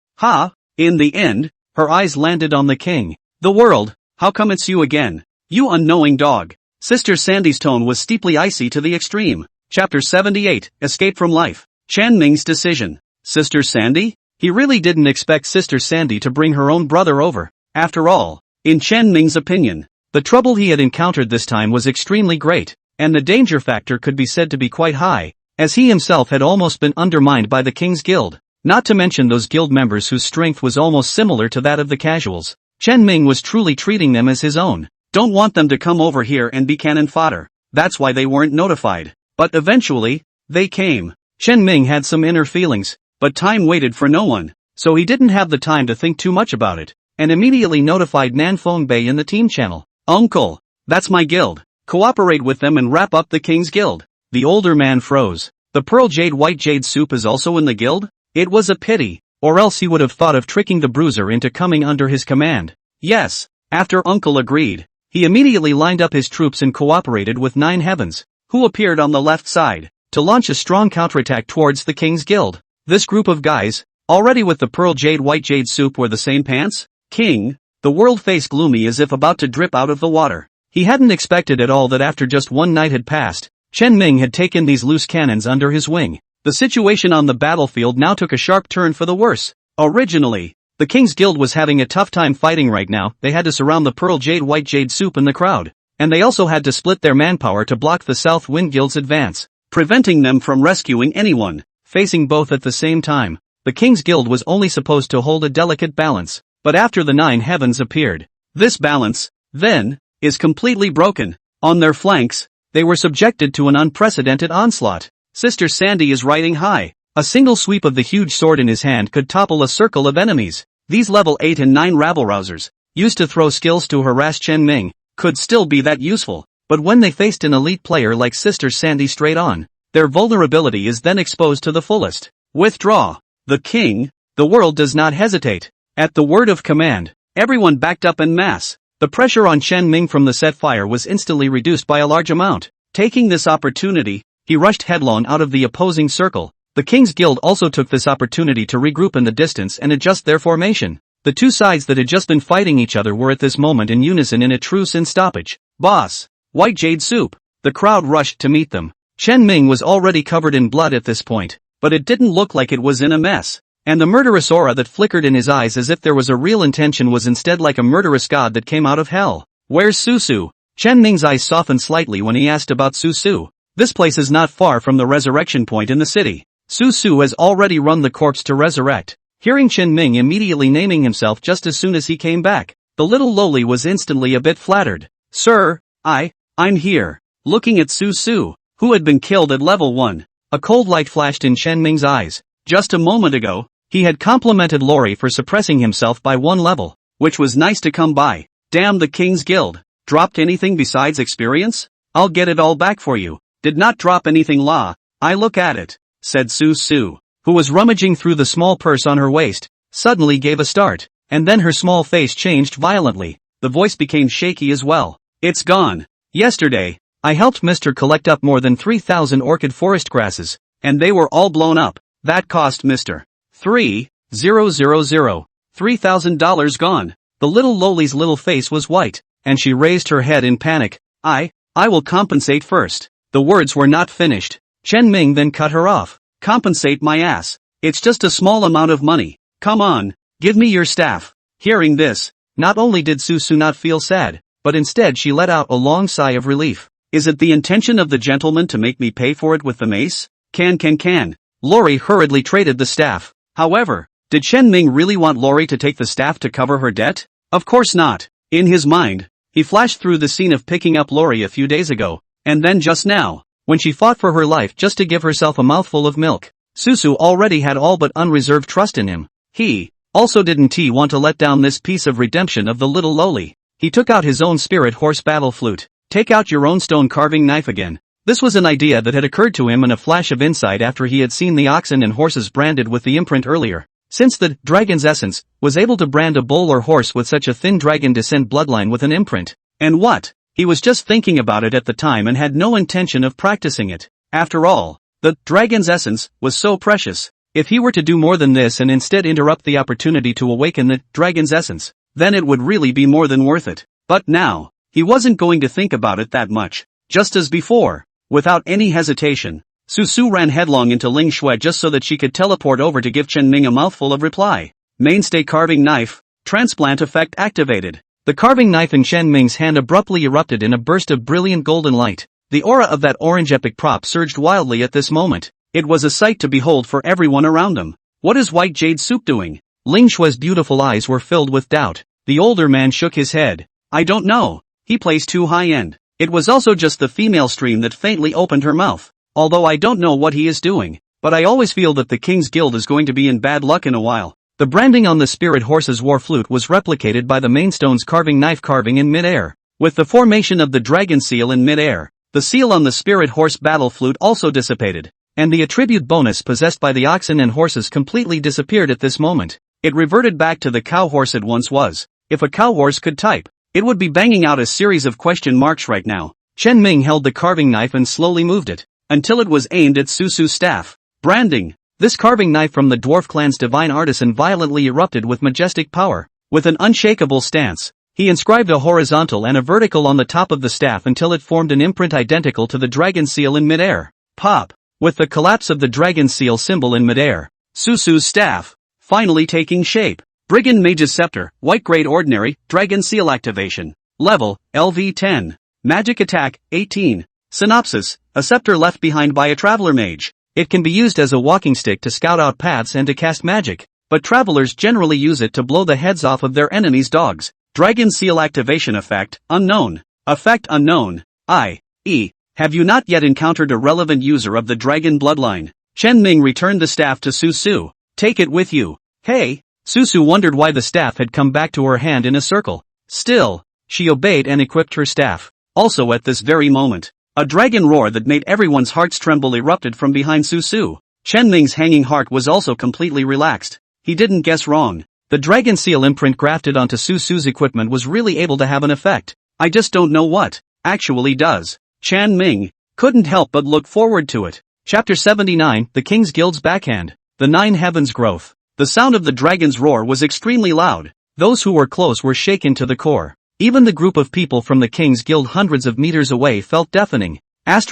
In the end, her eyes landed on the king. The world, how come it's you again? You unknowing dog. Sister Sandy's tone was steeply icy to the extreme. Chapter 78, Escape from Life. Chan Ming's decision. Sister Sandy? He really didn't expect Sister Sandy to bring her own brother over. After all, in Chan Ming's opinion, the trouble he had encountered this time was extremely great, and the danger factor could be said to be quite high, as he himself had almost been undermined by the King's Guild. Not to mention those guild members whose strength was almost similar to that of the casuals. Chen Ming was truly treating them as his own. Don't want them to come over here and be cannon fodder. That's why they weren't notified. But eventually, they came. Chen Ming had some inner feelings, but time waited for no one, so he didn't have the time to think too much about it, and immediately notified Nan Feng in the team channel. Uncle, that's my guild. Cooperate with them and wrap up the King's Guild. The older man froze. The Pearl Jade White Jade Soup is also in the guild? It was a pity, or else he would have thought of tricking the Bruiser into coming under his command. Yes, after Uncle agreed, he immediately lined up his troops and cooperated with 9 Heavens, who appeared on the left side, to launch a strong counterattack towards the King's Guild. This group of guys, already with the Pearl Jade White Jade Soup were the same pants? King, the world faced gloomy as if about to drip out of the water. He hadn't expected at all that after just one night had passed, Chen Ming had taken these loose cannons under his wing. The situation on the battlefield now took a sharp turn for the worse. Originally, the King's Guild was having a tough time fighting right now. They had to surround the Pearl Jade White Jade Soup in the crowd, and they also had to split their manpower to block the South Wind Guild's advance, preventing them from rescuing anyone. Facing both at the same time, the King's Guild was only supposed to hold a delicate balance, but after the 9 Heavens appeared, this balance, then, is completely broken. On their flanks, they were subjected to an unprecedented onslaught. Sister Sandy is riding high. A single sweep of the huge sword in his hand could topple a circle of enemies. These level 8 and 9 rabble-rousers, used to throw skills to harass Chen Ming, could still be that useful, but when they faced an elite player like Sister Sandy straight on, their vulnerability is then exposed to the fullest. Withdraw. The king, the world does not hesitate. At the word of command, everyone backed up en masse. The pressure on Chen Ming from the set fire was instantly reduced by a large amount. Taking this opportunity, he rushed headlong out of the opposing circle. The King's Guild also took this opportunity to regroup in the distance and adjust their formation. The two sides that had just been fighting each other were at this moment in unison in a truce and stoppage. Boss! White Jade Soup! The crowd rushed to meet them. Chen Ming was already covered in blood at this point, but it didn't look like it was in a mess. And the murderous aura that flickered in his eyes as if there was a real intention was instead like a murderous god that came out of hell. Where's Susu? Chen Ming's eyes softened slightly when he asked about Susu. This place is not far from the resurrection point in the city. Susu has already run the corpse to resurrect. Hearing Chen Ming immediately naming himself just as soon as he came back, the little lowly was instantly a bit flattered. Sir, I'm here. Looking at Susu, who had been killed at level 1. A cold light flashed in Chen Ming's eyes. Just a moment ago, he had complimented Lori for suppressing himself by 1 level, which was nice to come by. Damn the King's Guild. Dropped anything besides experience? I'll get it all back for you. Did not drop anything I look at it. said Su, who was rummaging through the small purse on her waist, suddenly gave a start, and then her small face changed violently. The voice became shaky as well. It's gone. Yesterday, I helped Mr. collect up more than 3,000 orchid forest grasses, and they were all blown up. That cost Mr. $3,000 gone. The little loli's little face was white, and she raised her head in panic. I will compensate first. The words were not finished. Chen Ming then cut her off. Compensate my ass. It's just a small amount of money. Come on, give me your staff. Hearing this, not only did Su not feel sad, but instead she let out a long sigh of relief. Is it the intention of the gentleman to make me pay for it with the mace? Can. Lori hurriedly traded the staff. However, did Chen Ming really want Lori to take the staff to cover her debt? Of course not. In his mind, he flashed through the scene of picking up Lori a few days ago, and then just now, when she fought for her life just to give herself a mouthful of milk. Su already had all but unreserved trust in him. He also didn't want to let down this piece of redemption of the little loli. He took out his own spirit horse battle flute. Take out your own stone carving knife again. This was an idea that had occurred to him in a flash of insight after he had seen the oxen and horses branded with the imprint earlier. Since the dragon's essence was able to brand a bull or horse with such a thin dragon descent bloodline with an imprint. And what? He was just thinking about it at the time and had no intention of practicing it. After all, the dragon's essence was so precious. If he were to do more than this and instead interrupt the opportunity to awaken the dragon's essence, then it would really be more than worth it. But now, he wasn't going to think about it that much. Just as before, without any hesitation, Su ran headlong into Ling Shui just so that she could teleport over to give Chen Ming a mouthful of reply. Mainstay carving knife, transplant effect activated. The carving knife in Chen Ming's hand abruptly erupted in a burst of brilliant golden light. The aura of that orange epic prop surged wildly at this moment. It was a sight to behold for everyone around them. What is White Jade Soup doing? Ling Shui's beautiful eyes were filled with doubt. The older man shook his head. I don't know. He plays too high-end. It was also just the female stream that faintly opened her mouth. Although I don't know what he is doing, but I always feel that the King's Guild is going to be in bad luck in a while. The branding on the spirit horse's war flute was replicated by the mainstone's carving knife carving in mid-air. With the formation of the dragon seal in mid-air, the seal on the spirit horse battle flute also dissipated, and the attribute bonus possessed by the oxen and horses completely disappeared at this moment. It reverted back to the cow horse it once was. If a cow horse could type, it would be banging out a series of question marks right now. Chen Ming held the carving knife and slowly moved it, until it was aimed at Su's staff. Branding. This carving knife from the dwarf clan's divine artisan violently erupted with majestic power. With an unshakable stance, he inscribed a horizontal and a vertical on the top of the staff until it formed an imprint identical to the dragon seal in midair. Pop! With the collapse of the dragon seal symbol in midair, Su's staff, finally taking shape. Brigand Mage's Scepter, White Grade Ordinary, Dragon Seal Activation. Level, LV10. Magic Attack, 18. Synopsis, a scepter left behind by a traveler mage. It can be used as a walking stick to scout out paths and to cast magic, but travelers generally use it to blow the heads off of their enemies' dogs. Dragon Seal Activation Effect, Unknown. Effect Unknown, i.e., have you not yet encountered a relevant user of the dragon bloodline? Chen Ming returned the staff to Su. Take it with you. Hey! Su wondered why the staff had come back to her hand in a circle. Still, she obeyed and equipped her staff. Also at this very moment, a dragon roar that made everyone's hearts tremble erupted from behind Su. Chen Ming's hanging heart was also completely relaxed. He didn't guess wrong. The dragon seal imprint grafted onto Su's equipment was really able to have an effect. I just don't know what actually does. Chen Ming couldn't help but look forward to it. Chapter 79, The King's Guild's Backhand. The Nine Heavens Growth. The sound of the dragon's roar was extremely loud. Those who were close were shaken to the core. Even the group of people from the King's Guild hundreds of meters away felt deafening. What's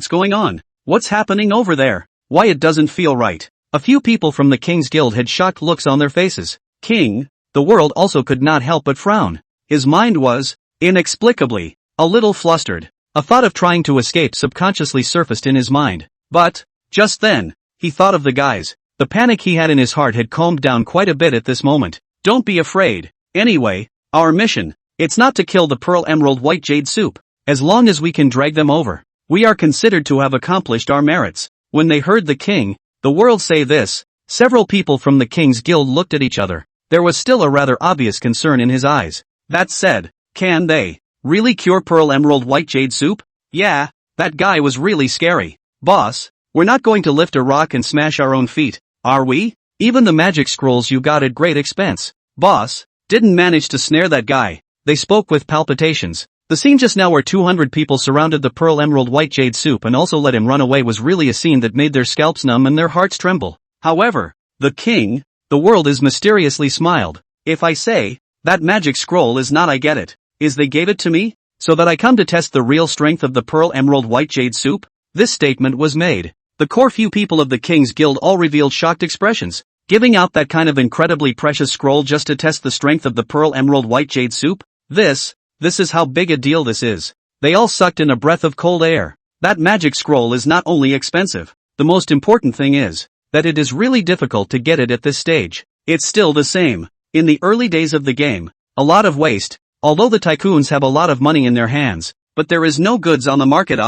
going on? What's happening over there? Why it doesn't feel right. A few people from the King's Guild had shocked looks on their faces. King, the world also could not help but frown. His mind was, inexplicably, a little flustered. A thought of trying to escape subconsciously surfaced in his mind. But, just then, he thought of the guys. The panic he had in his heart had calmed down quite a bit at this moment. Don't be afraid. Anyway, our mission, it's not to kill the Pearl Emerald White Jade Soup. As long as we can drag them over, we are considered to have accomplished our merits. When they heard the king, the world say this, several people from the King's Guild looked at each other. There was still a rather obvious concern in his eyes. That said, can they really cure Pearl Emerald White Jade Soup? Yeah, that guy was really scary. Boss, we're not going to lift a rock and smash our own feet, are we? Even the magic scrolls you got at great expense. Boss, didn't manage to snare that guy. They spoke with palpitations. The scene just now where 200 people surrounded the pearl emerald white jade soup and also let him run away was really a scene that made their scalps numb and their hearts tremble. However, the king, the world is mysteriously smiled. If I say, that magic scroll is not I get it, is they gave it to me, so that I come to test the real strength of the pearl emerald white jade soup? This statement was made. The core few people of the King's Guild all revealed shocked expressions. Giving out that kind of incredibly precious scroll just to test the strength of the pearl emerald white jade soup? This is how big a deal this is. They all sucked in a breath of cold air. That magic scroll is not only expensive, the most important thing is that it is really difficult to get it at this stage. It's still the same. In the early days of the game, a lot of waste, although the tycoons have a lot of money in their hands, but there is no goods on the market.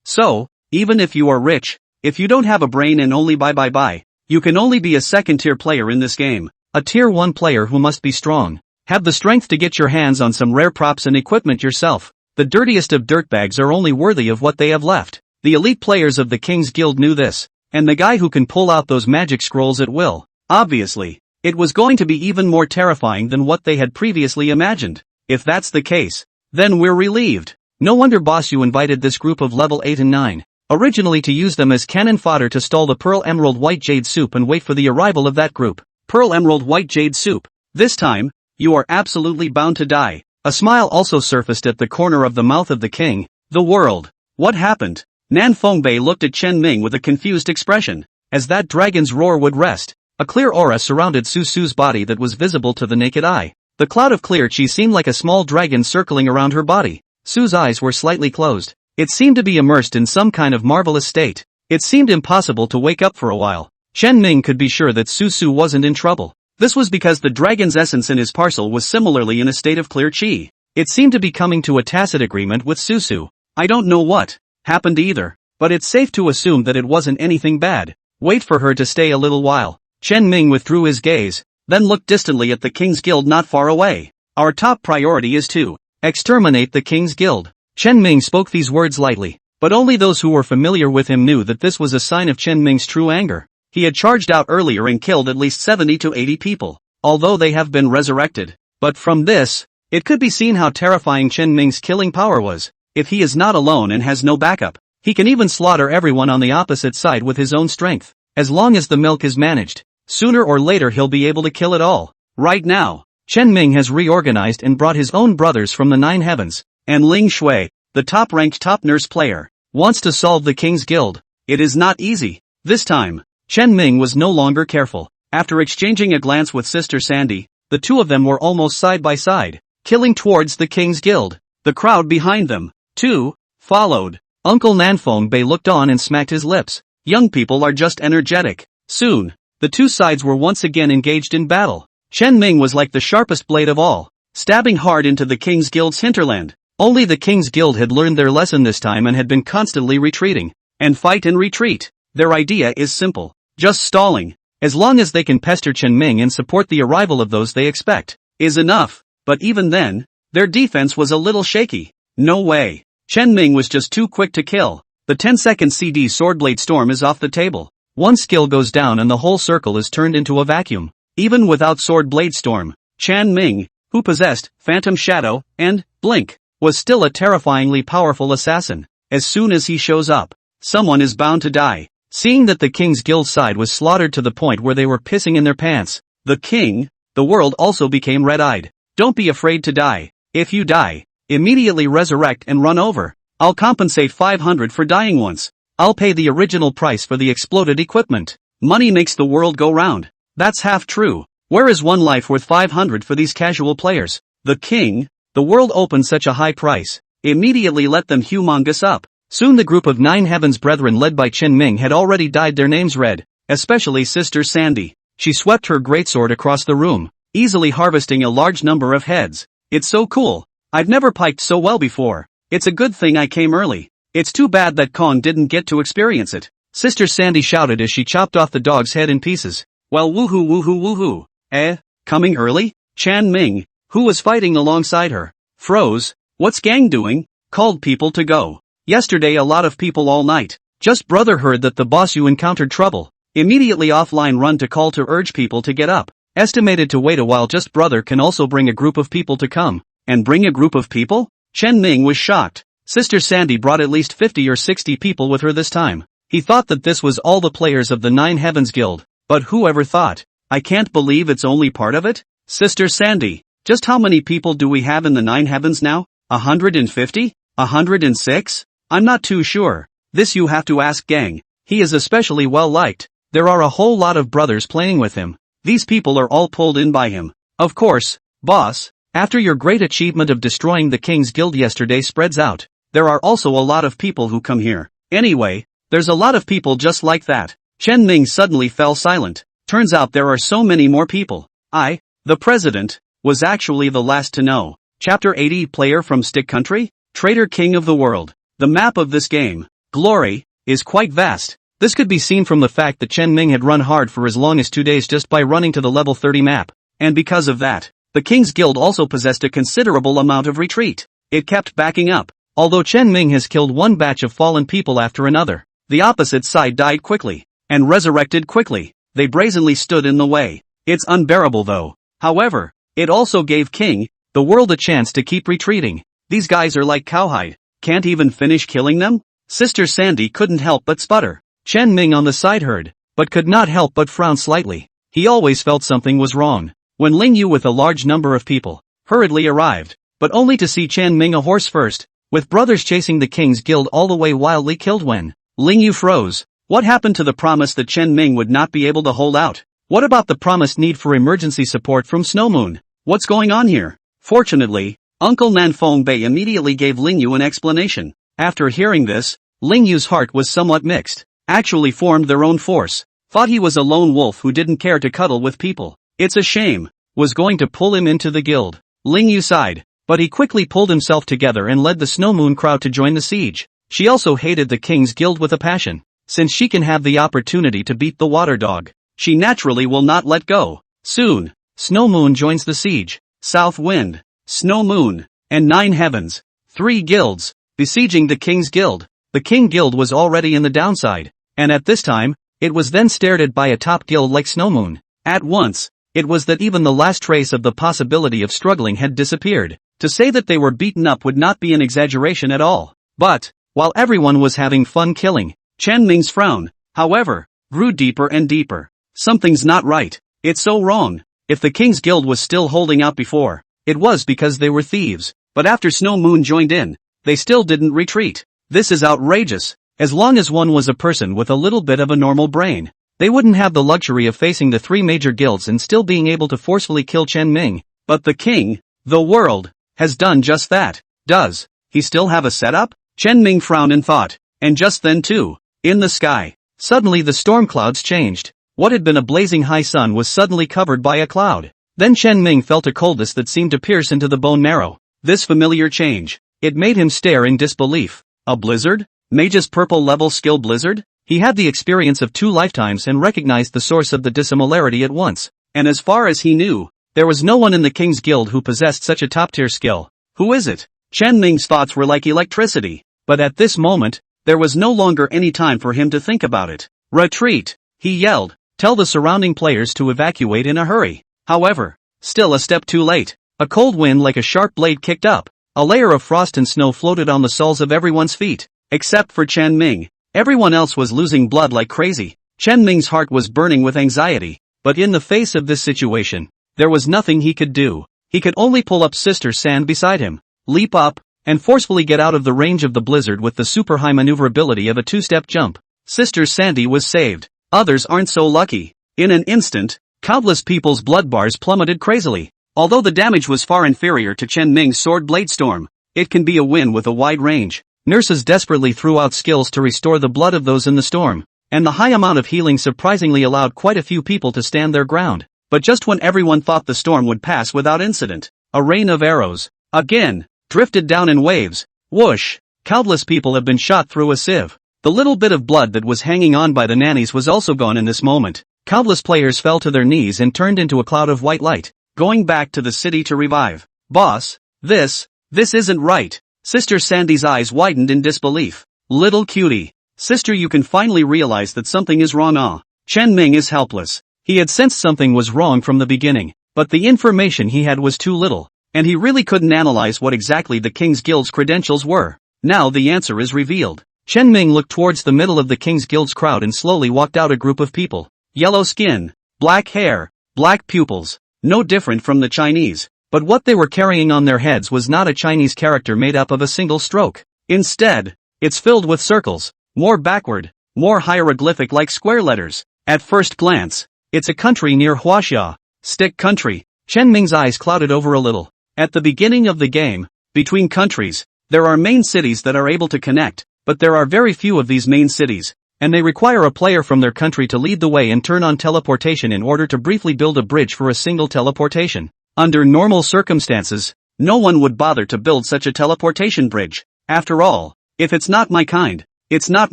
So, even if you are rich, if you don't have a brain and only buy, you can only be a second-tier player in this game. A tier 1 player who must be strong. Have the strength to get your hands on some rare props and equipment yourself. The dirtiest of dirtbags are only worthy of what they have left. The elite players of the King's Guild knew this, and the guy who can pull out those magic scrolls at will, obviously, it was going to be even more terrifying than what they had previously imagined. If that's the case, then we're relieved. No wonder boss you invited this group of level 8 and 9. Originally to use them as cannon fodder to stall the Pearl Emerald White Jade Soup and wait for the arrival of that group. Pearl Emerald White Jade Soup. This time, you are absolutely bound to die. A smile also surfaced at the corner of the mouth of the king. The world. What happened? Nan Fongbei looked at Chen Ming with a confused expression. As that dragon's roar would rest, a clear aura surrounded Su Su's body that was visible to the naked eye. The cloud of clear chi seemed like a small dragon circling around her body. Su's eyes were slightly closed. It seemed to be immersed in some kind of marvelous state. It seemed impossible to wake up for a while. Chen Ming could be sure that Su Su wasn't in trouble. This was because the dragon's essence in his parcel was similarly in a state of clear chi. It seemed to be coming to a tacit agreement with Su Su. I don't know what happened either, but it's safe to assume that it wasn't anything bad. Wait for her to stay a little while. Chen Ming withdrew his gaze, then looked distantly at the King's Guild not far away. Our top priority is to exterminate the King's Guild. Chen Ming spoke these words lightly, but only those who were familiar with him knew that this was a sign of Chen Ming's true anger. He had charged out earlier and killed at least 70 to 80 people, although they have been resurrected. But from this, it could be seen how terrifying Chen Ming's killing power was. If he is not alone and has no backup, he can even slaughter everyone on the opposite side with his own strength. As long as the milk is managed, sooner or later he'll be able to kill it all. Right now, Chen Ming has reorganized and brought his own brothers from the 9 heavens, and Ling Shui, the top-ranked top nurse player, wants to solve the King's Guild. It is not easy. This time, Chen Ming was no longer careful. After exchanging a glance with Sister Sandy, the two of them were almost side by side, killing towards the King's Guild. The crowd behind them, too, followed. Uncle Nanfeng Bei looked on and smacked his lips. Young people are just energetic. Soon, the two sides were once again engaged in battle. Chen Ming was like the sharpest blade of all, stabbing hard into the King's Guild's hinterland. Only the King's Guild had learned their lesson this time and had been constantly retreating. And fight and retreat. Their idea is simple. Just stalling. As long as they can pester Chen Ming and support the arrival of those they expect, is enough. But even then, their defense was a little shaky. No way. Chen Ming was just too quick to kill. The 10-second CD Swordblade Storm is off the table. One skill goes down and the whole circle is turned into a vacuum. Even without Swordblade Storm, Chen Ming, who possessed Phantom Shadow and Blink, was still a terrifyingly powerful assassin. As soon as he shows up, someone is bound to die. Seeing that the King's Guild side was slaughtered to the point where they were pissing in their pants, the king, the world also became red-eyed. Don't be afraid to die. If you die, immediately resurrect and run over. I'll compensate 500 for dying once. I'll pay the original price for the exploded equipment. Money makes the world go round. That's half true. Where is one life worth 500 for these casual players? The king, the world opened such a high price. Immediately let them humongous up. Soon the group of 9 Heavens Brethren led by Chen Ming had already dyed their names red, especially Sister Sandy. She swept her greatsword across the room, easily harvesting a large number of heads. It's so cool. I've never piked so well before. It's a good thing I came early. It's too bad that Kong didn't get to experience it. Sister Sandy shouted as she chopped off the dog's head in pieces. Well, woohoo woohoo woohoo. Coming early? Chen Ming, who was fighting alongside her, froze. What's gang doing? Called people to go. Yesterday a lot of people all night. Just brother heard that the boss you encountered trouble. Immediately offline run to call to urge people to get up. Estimated to wait a while. Just brother can also bring a group of people to come. And bring a group of people? Chen Ming was shocked. Sister Sandy brought at least 50 or 60 people with her this time. He thought that this was all the players of the Nine Heavens Guild. But whoever thought? I can't believe it's only part of it? Sister Sandy, just how many people do we have in the Nine Heavens now? 150? 106? I'm not too sure. This you have to ask Gang. He is especially well liked. There are a whole lot of brothers playing with him. These people are all pulled in by him. Of course, boss, after your great achievement of destroying the King's Guild yesterday spreads out, there are also a lot of people who come here. Anyway, there's a lot of people just like that. Chen Ming suddenly fell silent. Turns out there are so many more people. The president, was actually the last to know. Chapter 80 Player from Stick Country? Traitor King of the World. The map of this game, Glory, is quite vast. This could be seen from the fact that Chen Ming had run hard for as long as 2 days just by running to the level 30 map. And because of that, the King's Guild also possessed a considerable amount of retreat. It kept backing up. Although Chen Ming has killed one batch of fallen people after another, the opposite side died quickly, and resurrected quickly. They brazenly stood in the way. It's unbearable though. However, it also gave King, the world a chance to keep retreating. These guys are like cowhide. Can't even finish killing them? Sister Sandy couldn't help but sputter. Chen Ming on the side heard, but could not help but frown slightly. He always felt something was wrong. When Ling Yu with a large number of people, hurriedly arrived, but only to see Chen Ming a horse first, with brothers chasing the King's Guild all the way wildly killed when Ling Yu froze. What happened to the promise that Chen Ming would not be able to hold out? What about the promised need for emergency support from Snow Moon? What's going on here? Fortunately, Uncle Nanfeng Bei immediately gave Ling Yu an explanation. After hearing this, Ling Yu's heart was somewhat mixed. Actually formed their own force. Thought he was a lone wolf who didn't care to cuddle with people. It's a shame. Was going to pull him into the guild. Ling Yu sighed, but he quickly pulled himself together and led the Snow Moon crowd to join the siege. She also hated the King's Guild with a passion. Since she can have the opportunity to beat the water dog, she naturally will not let go. Soon, Snow Moon joins the siege. South Wind, Snow Moon, and Nine Heavens. 3 guilds, besieging the King's Guild. The King Guild was already in the downside. And at this time, it was then stared at by a top guild like Snow Moon. At once, it was that even the last trace of the possibility of struggling had disappeared. To say that they were beaten up would not be an exaggeration at all. But, while everyone was having fun killing, Chen Ming's frown, however, grew deeper and deeper. Something's not right. It's so wrong. If the King's Guild was still holding out before, it was because they were thieves. But after Snow Moon joined in, they still didn't retreat. This is outrageous. As long as one was a person with a little bit of a normal brain, they wouldn't have the luxury of facing the 3 major guilds and still being able to forcefully kill Chen Ming. But the king, the world, has done just that. Does he still have a setup? Chen Ming frowned in thought. And just then too, in the sky, suddenly the storm clouds changed. What had been a blazing high sun was suddenly covered by a cloud. Then Chen Ming felt a coldness that seemed to pierce into the bone marrow. This familiar change, it made him stare in disbelief. A blizzard? Mage's purple level skill blizzard? He had the experience of 2 lifetimes and recognized the source of the dissimilarity at once. And as far as he knew, there was no one in the King's Guild who possessed such a top-tier skill. Who is it? Chen Ming's thoughts were like electricity. But at this moment, there was no longer any time for him to think about it. Retreat! He yelled. Tell the surrounding players to evacuate in a hurry. However, still a step too late. A cold wind like a sharp blade kicked up. A layer of frost and snow floated on the soles of everyone's feet. Except for Chen Ming. Everyone else was losing blood like crazy. Chen Ming's heart was burning with anxiety. But in the face of this situation, there was nothing he could do. He could only pull up Sister Sand beside him, leap up, and forcefully get out of the range of the blizzard with the super high maneuverability of a 2-step jump. Sister Sandy was saved. Others aren't so lucky. In an instant, countless people's blood bars plummeted crazily. Although the damage was far inferior to Chen Ming's sword blade storm, it can be a win with a wide range. Nurses desperately threw out skills to restore the blood of those in the storm, and the high amount of healing surprisingly allowed quite a few people to stand their ground. But just when everyone thought the storm would pass without incident, a rain of arrows, again, drifted down in waves. Whoosh! Countless people have been shot through a sieve. The little bit of blood that was hanging on by the nannies was also gone in this moment. Countless players fell to their knees and turned into a cloud of white light, going back to the city to revive. Boss, this isn't right. Sister Sandy's eyes widened in disbelief. Little cutie, Sister, you can finally realize that something is wrong. Chen Ming is helpless. He had sensed something was wrong from the beginning, but the information he had was too little, and he really couldn't analyze what exactly the King's Guild's credentials were. Now the answer is revealed. Chen Ming looked towards the middle of the King's Guild's crowd and slowly walked out a group of people. Yellow skin, black hair, black pupils, no different from the Chinese, but what they were carrying on their heads was not a Chinese character made up of a single stroke. Instead, it's filled with circles, more backward, more hieroglyphic-like square letters. At first glance, it's a country near Huaxia, Stick Country. Chen Ming's eyes clouded over a little. At the beginning of the game, between countries, there are main cities that are able to connect, but there are very few of these main cities, and they require a player from their country to lead the way and turn on teleportation in order to briefly build a bridge for a single teleportation. Under normal circumstances, no one would bother to build such a teleportation bridge. After all, if it's not my kind, it's not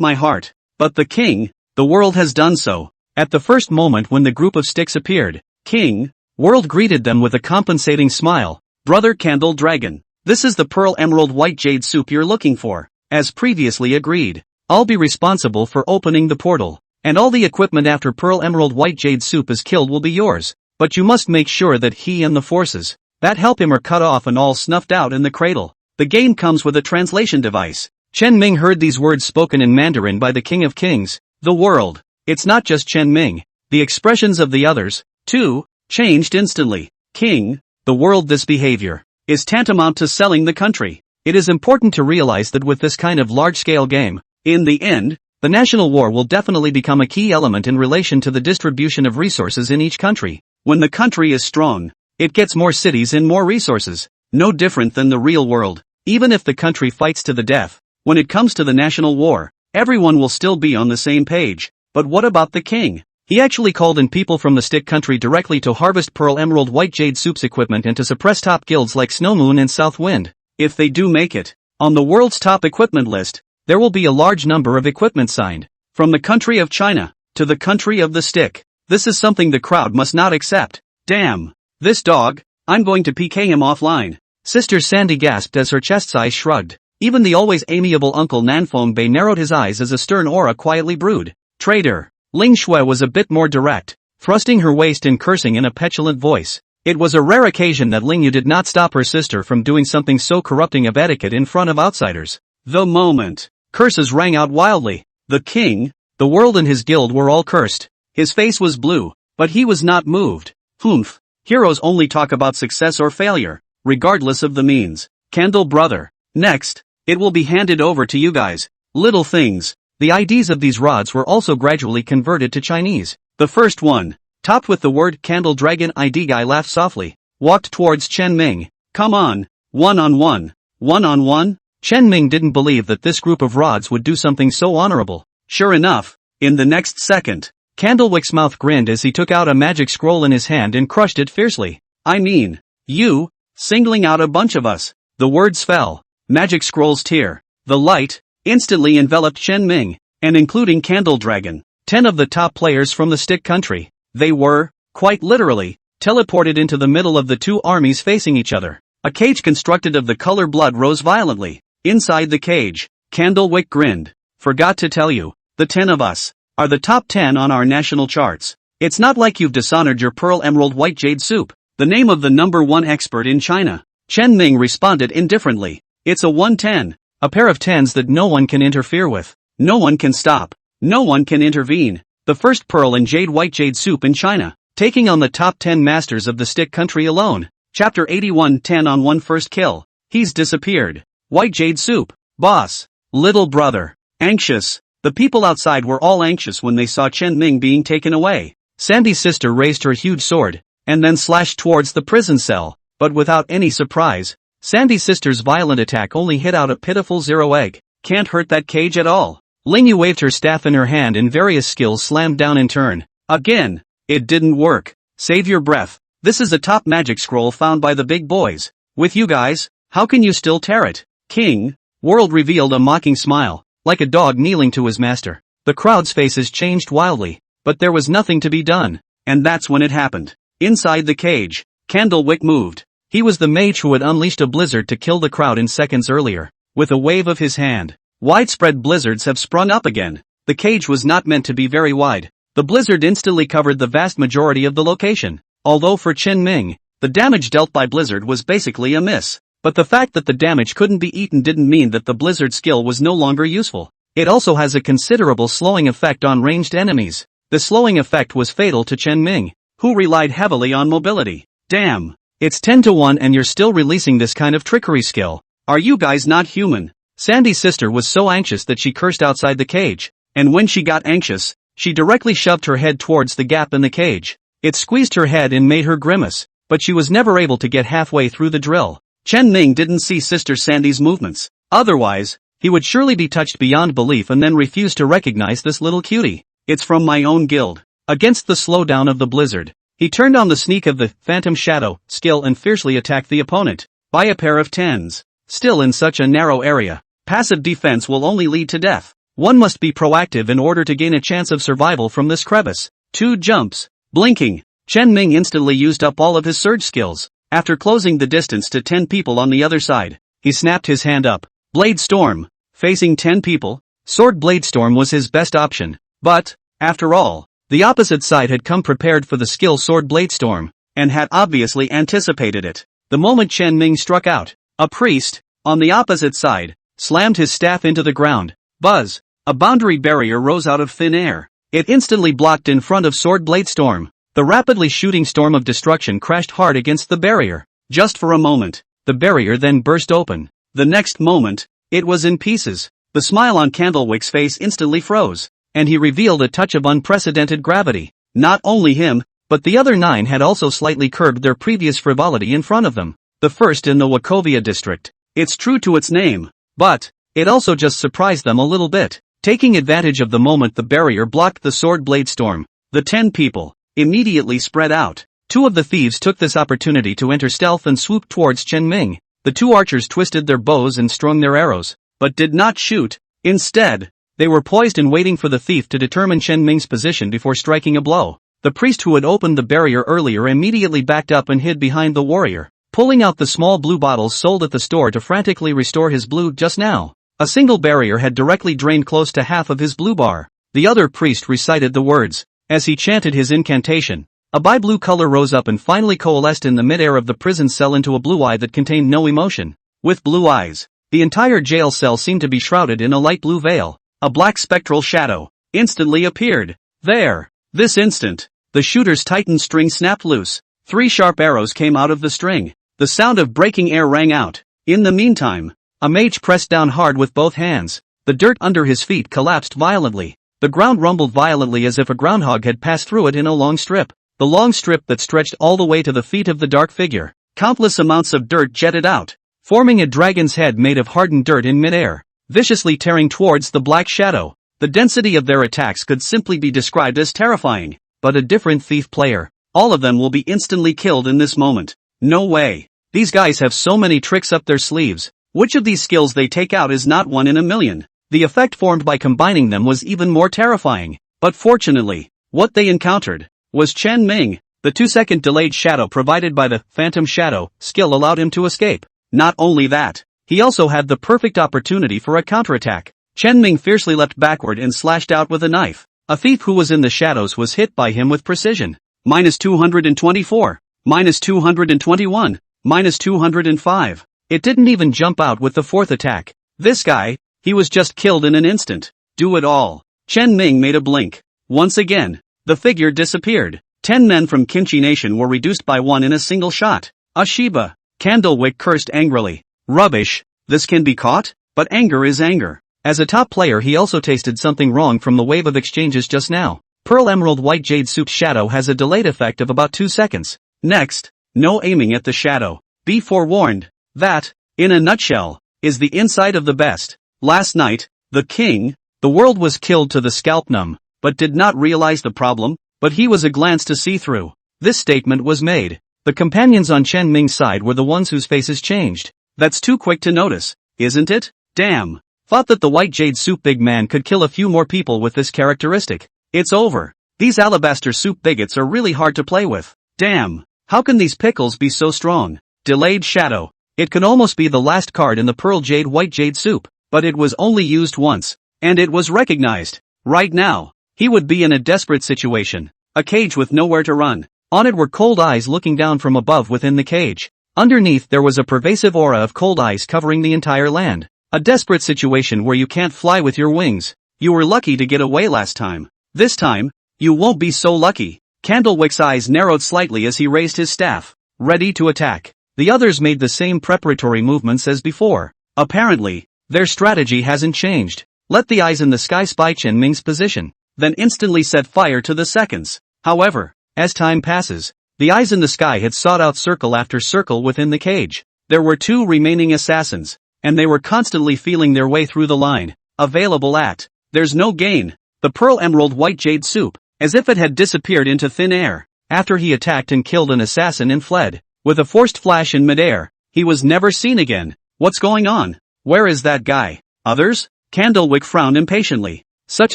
my heart. But the king, the world has done so. At the first moment when the group of sticks appeared, King, World greeted them with a compensating smile. Brother Candle Dragon, this is the Pearl Emerald White Jade soup you're looking for. As previously agreed, I'll be responsible for opening the portal, and all the equipment after Pearl Emerald White Jade soup is killed will be yours, but you must make sure that he and the forces that help him are cut off and all snuffed out in the cradle. The game comes with a translation device. Chen Ming heard these words spoken in Mandarin by the King of Kings, the world. It's not just Chen Ming, the expressions of the others, too, changed instantly. King, the world, this behavior is tantamount to selling the country. It is important to realize that with this kind of large-scale game, in the end, the national war will definitely become a key element in relation to the distribution of resources in each country. When the country is strong, it gets more cities and more resources, no different than the real world. Even if the country fights to the death, when it comes to the national war, everyone will still be on the same page. But what about the king? He actually called in people from the Stick Country directly to harvest Pearl Emerald White Jade Soup's equipment and to suppress top guilds like Snowmoon and Southwind. If they do make it on the world's top equipment list, there will be a large number of equipment signed. From the country of China to the country of the Stick. This is something the crowd must not accept. Damn. This dog, I'm going to PK him offline. Sister Sandy gasped as her chest size shrugged. Even the always amiable Uncle Nanfeng Bei narrowed his eyes as a stern aura quietly brewed. Traitor. Ling Shui was a bit more direct, thrusting her waist and cursing in a petulant voice. It was a rare occasion that Ling Yu did not stop her sister from doing something so corrupting of etiquette in front of outsiders. The moment curses rang out wildly. The king, the world and his guild were all cursed. His face was blue, but he was not moved. Humph. Heroes only talk about success or failure, regardless of the means. Candle brother. Next, it will be handed over to you guys. Little things. The IDs of these rods were also gradually converted to Chinese. The first one, topped with the word Candle Dragon ID guy laughed softly, walked towards Chen Ming. Come on, one-on-one. One-on-one? Chen Ming didn't believe that this group of rods would do something so honorable. Sure enough, in the next second, Candlewick's mouth grinned as he took out a magic scroll in his hand and crushed it fiercely. I mean, you, singling out a bunch of us. The words fell. Magic scroll's tear. The light instantly enveloped Chen Ming, and including Candle Dragon, 10 of the top players from the Stick Country. They were, quite literally, teleported into the middle of the two armies facing each other. A cage constructed of the color blood rose violently. Inside the cage, Candlewick grinned. Forgot to tell you, the 10 of us are the top 10 on our national charts. It's not like you've dishonored your Pearl Emerald White Jade Soup, the name of the #1 expert in China. Chen Ming responded indifferently. It's a 110. A pair of 10s that no one can interfere with. No one can stop. No one can intervene. The first Pearl and Jade White Jade Soup in China, taking on the top 10 masters of the Stick Country alone. Chapter 81 10 on 1 first kill. He's disappeared. White Jade Soup. Boss. Little brother. Anxious. The people outside were all anxious when they saw Chen Ming being taken away. Sandy's sister raised her huge sword, and then slashed towards the prison cell, but without any surprise. Sandy's sister's violent attack only hit out a pitiful 0 egg. Can't hurt that cage at all. Ling Yu waved her staff in her hand and various skills slammed down in turn. Again. It didn't work. Save your breath. This is a top magic scroll found by the big boys. With you guys, how can you still tear it? King, World revealed a mocking smile, like a dog kneeling to his master. The crowd's faces changed wildly, but there was nothing to be done. And that's when it happened. Inside the cage, Candlewick moved. He was the mage who had unleashed a blizzard to kill the crowd in seconds earlier. With a wave of his hand, Widespread blizzards have sprung up again. The cage was not meant to be very wide. The blizzard instantly covered the vast majority of the location. Although for Chen Ming, the damage dealt by blizzard was basically a miss. But the fact that the damage couldn't be eaten didn't mean that the blizzard skill was no longer useful. It also has a considerable slowing effect on ranged enemies. The slowing effect was fatal to Chen Ming, who relied heavily on mobility. Damn. It's 10-1 and you're still releasing this kind of trickery skill. Are you guys not human? Sandy's sister was so anxious that she cursed outside the cage. And when she got anxious, she directly shoved her head towards the gap in the cage. It squeezed her head and made her grimace, but she was never able to get halfway through the drill. Chen Ming didn't see Sister Sandy's movements. Otherwise, he would surely be touched beyond belief and then refuse to recognize this little cutie. It's from my own guild. Against the slowdown of the blizzard, he turned on the sneak of the Phantom Shadow skill and fiercely attacked the opponent. By a pair of tens. Still in such a narrow area, passive defense will only lead to death. One must be proactive in order to gain a chance of survival from this crevice. 2 jumps. Blinking. Chen Ming instantly used up all of his surge skills. After closing the distance to 10 people on the other side, he snapped his hand up. Blade Storm. Facing 10 people, Sword Blade Storm was his best option. But, after all, the opposite side had come prepared for the skill Sword Blade Storm, and had obviously anticipated it. The moment Chen Ming struck out, a priest, on the opposite side, slammed his staff into the ground. Buzz! A boundary barrier rose out of thin air. It instantly blocked in front of Sword Blade Storm. The rapidly shooting storm of destruction crashed hard against the barrier. Just for a moment, the barrier then burst open. The next moment, it was in pieces. The smile on Candlewick's face instantly froze, and he revealed a touch of unprecedented gravity. Not only him, but the other 9 had also slightly curbed their previous frivolity in front of them. The first in the Wachovia district. It's true to its name, but it also just surprised them a little bit. Taking advantage of the moment the barrier blocked the Sword Blade Storm, the 10 people immediately spread out. 2 of the thieves took this opportunity to enter stealth and swooped towards Chen Ming. The 2 archers twisted their bows and strung their arrows, but did not shoot. Instead, they were poised and waiting for the thief to determine Chen Ming's position before striking a blow. The priest who had opened the barrier earlier immediately backed up and hid behind the warrior, pulling out the small blue bottles sold at the store to frantically restore his blue just now. A single barrier had directly drained close to half of his blue bar. The other priest recited the words. As he chanted his incantation, a bi-blue color rose up and finally coalesced in the mid-air of the prison cell into a blue eye that contained no emotion. With blue eyes, the entire jail cell seemed to be shrouded in a light blue veil. A black spectral shadow instantly appeared. There. This instant, the shooter's tightened string snapped loose. 3 sharp arrows came out of the string. The sound of breaking air rang out. In the meantime, a mage pressed down hard with both hands. The dirt under his feet collapsed violently. The ground rumbled violently as if a groundhog had passed through it in a long strip. The long strip that stretched all the way to the feet of the dark figure. Countless amounts of dirt jetted out, forming a dragon's head made of hardened dirt in midair, viciously tearing towards the black shadow. The density of their attacks could simply be described as terrifying. But a different thief player. All of them will be instantly killed in this moment. No way. These guys have so many tricks up their sleeves. Which of these skills they take out is not 1 in a million. The effect formed by combining them was even more terrifying. But fortunately, what they encountered was Chen Ming. The 2-second delayed shadow provided by the Phantom Shadow skill allowed him to escape. Not only that, he also had the perfect opportunity for a counterattack. Chen Ming fiercely leapt backward and slashed out with a knife. A thief who was in the shadows was hit by him with precision. -224, -221, -205. It didn't even jump out with the 4th attack. This guy, he was just killed in an instant. Do it all. Chen Ming made a blink. Once again, the figure disappeared. 10 men from Kimchi Nation were reduced by 1 in a single shot. Ashiba. Candlewick cursed angrily. Rubbish. This can be caught? But anger is anger. As a top player he also tasted something wrong from the wave of exchanges just now. Pearl Emerald White Jade Soup Shadow has a delayed effect of about 2 seconds. Next, no aiming at the shadow. Be forewarned. That, in a nutshell, is the inside of the best. Last night, the king, the world was killed to the scalp numb, but did not realize the problem, but he was a glance to see through. This statement was made. The companions on Chen Ming's side were the ones whose faces changed. That's too quick to notice, isn't it? Damn. Thought that the White Jade Soup big man could kill a few more people with this characteristic. It's over. These alabaster soup bigots are really hard to play with. Damn. How can these pickles be so strong? Delayed shadow. It can almost be the last card in the Pearl Jade White Jade Soup. but it was only used once, and it was recognized. Right now, he would be in a desperate situation. A cage with nowhere to run. On it were cold eyes looking down from above within the cage. Underneath there was a pervasive aura of cold ice covering the entire land. A desperate situation where you can't fly with your wings. You were lucky to get away last time. This time, you won't be so lucky. Candlewick's eyes narrowed slightly as he raised his staff, ready to attack. The others made the same preparatory movements as before. Apparently, their strategy hasn't changed. Let the eyes in the sky spy Chen Ming's position, then instantly set fire to the seconds. However, as time passes, the eyes in the sky had sought out circle after circle within the cage. There were 2 remaining assassins, and they were constantly feeling their way through the line. Available at, there's no gain. The pearl emerald white jade soup, as if it had disappeared into thin air, after he attacked and killed an assassin and fled. With a forced flash in midair, he was never seen again. What's going on? Where is that guy? Others? Candlewick frowned impatiently. Such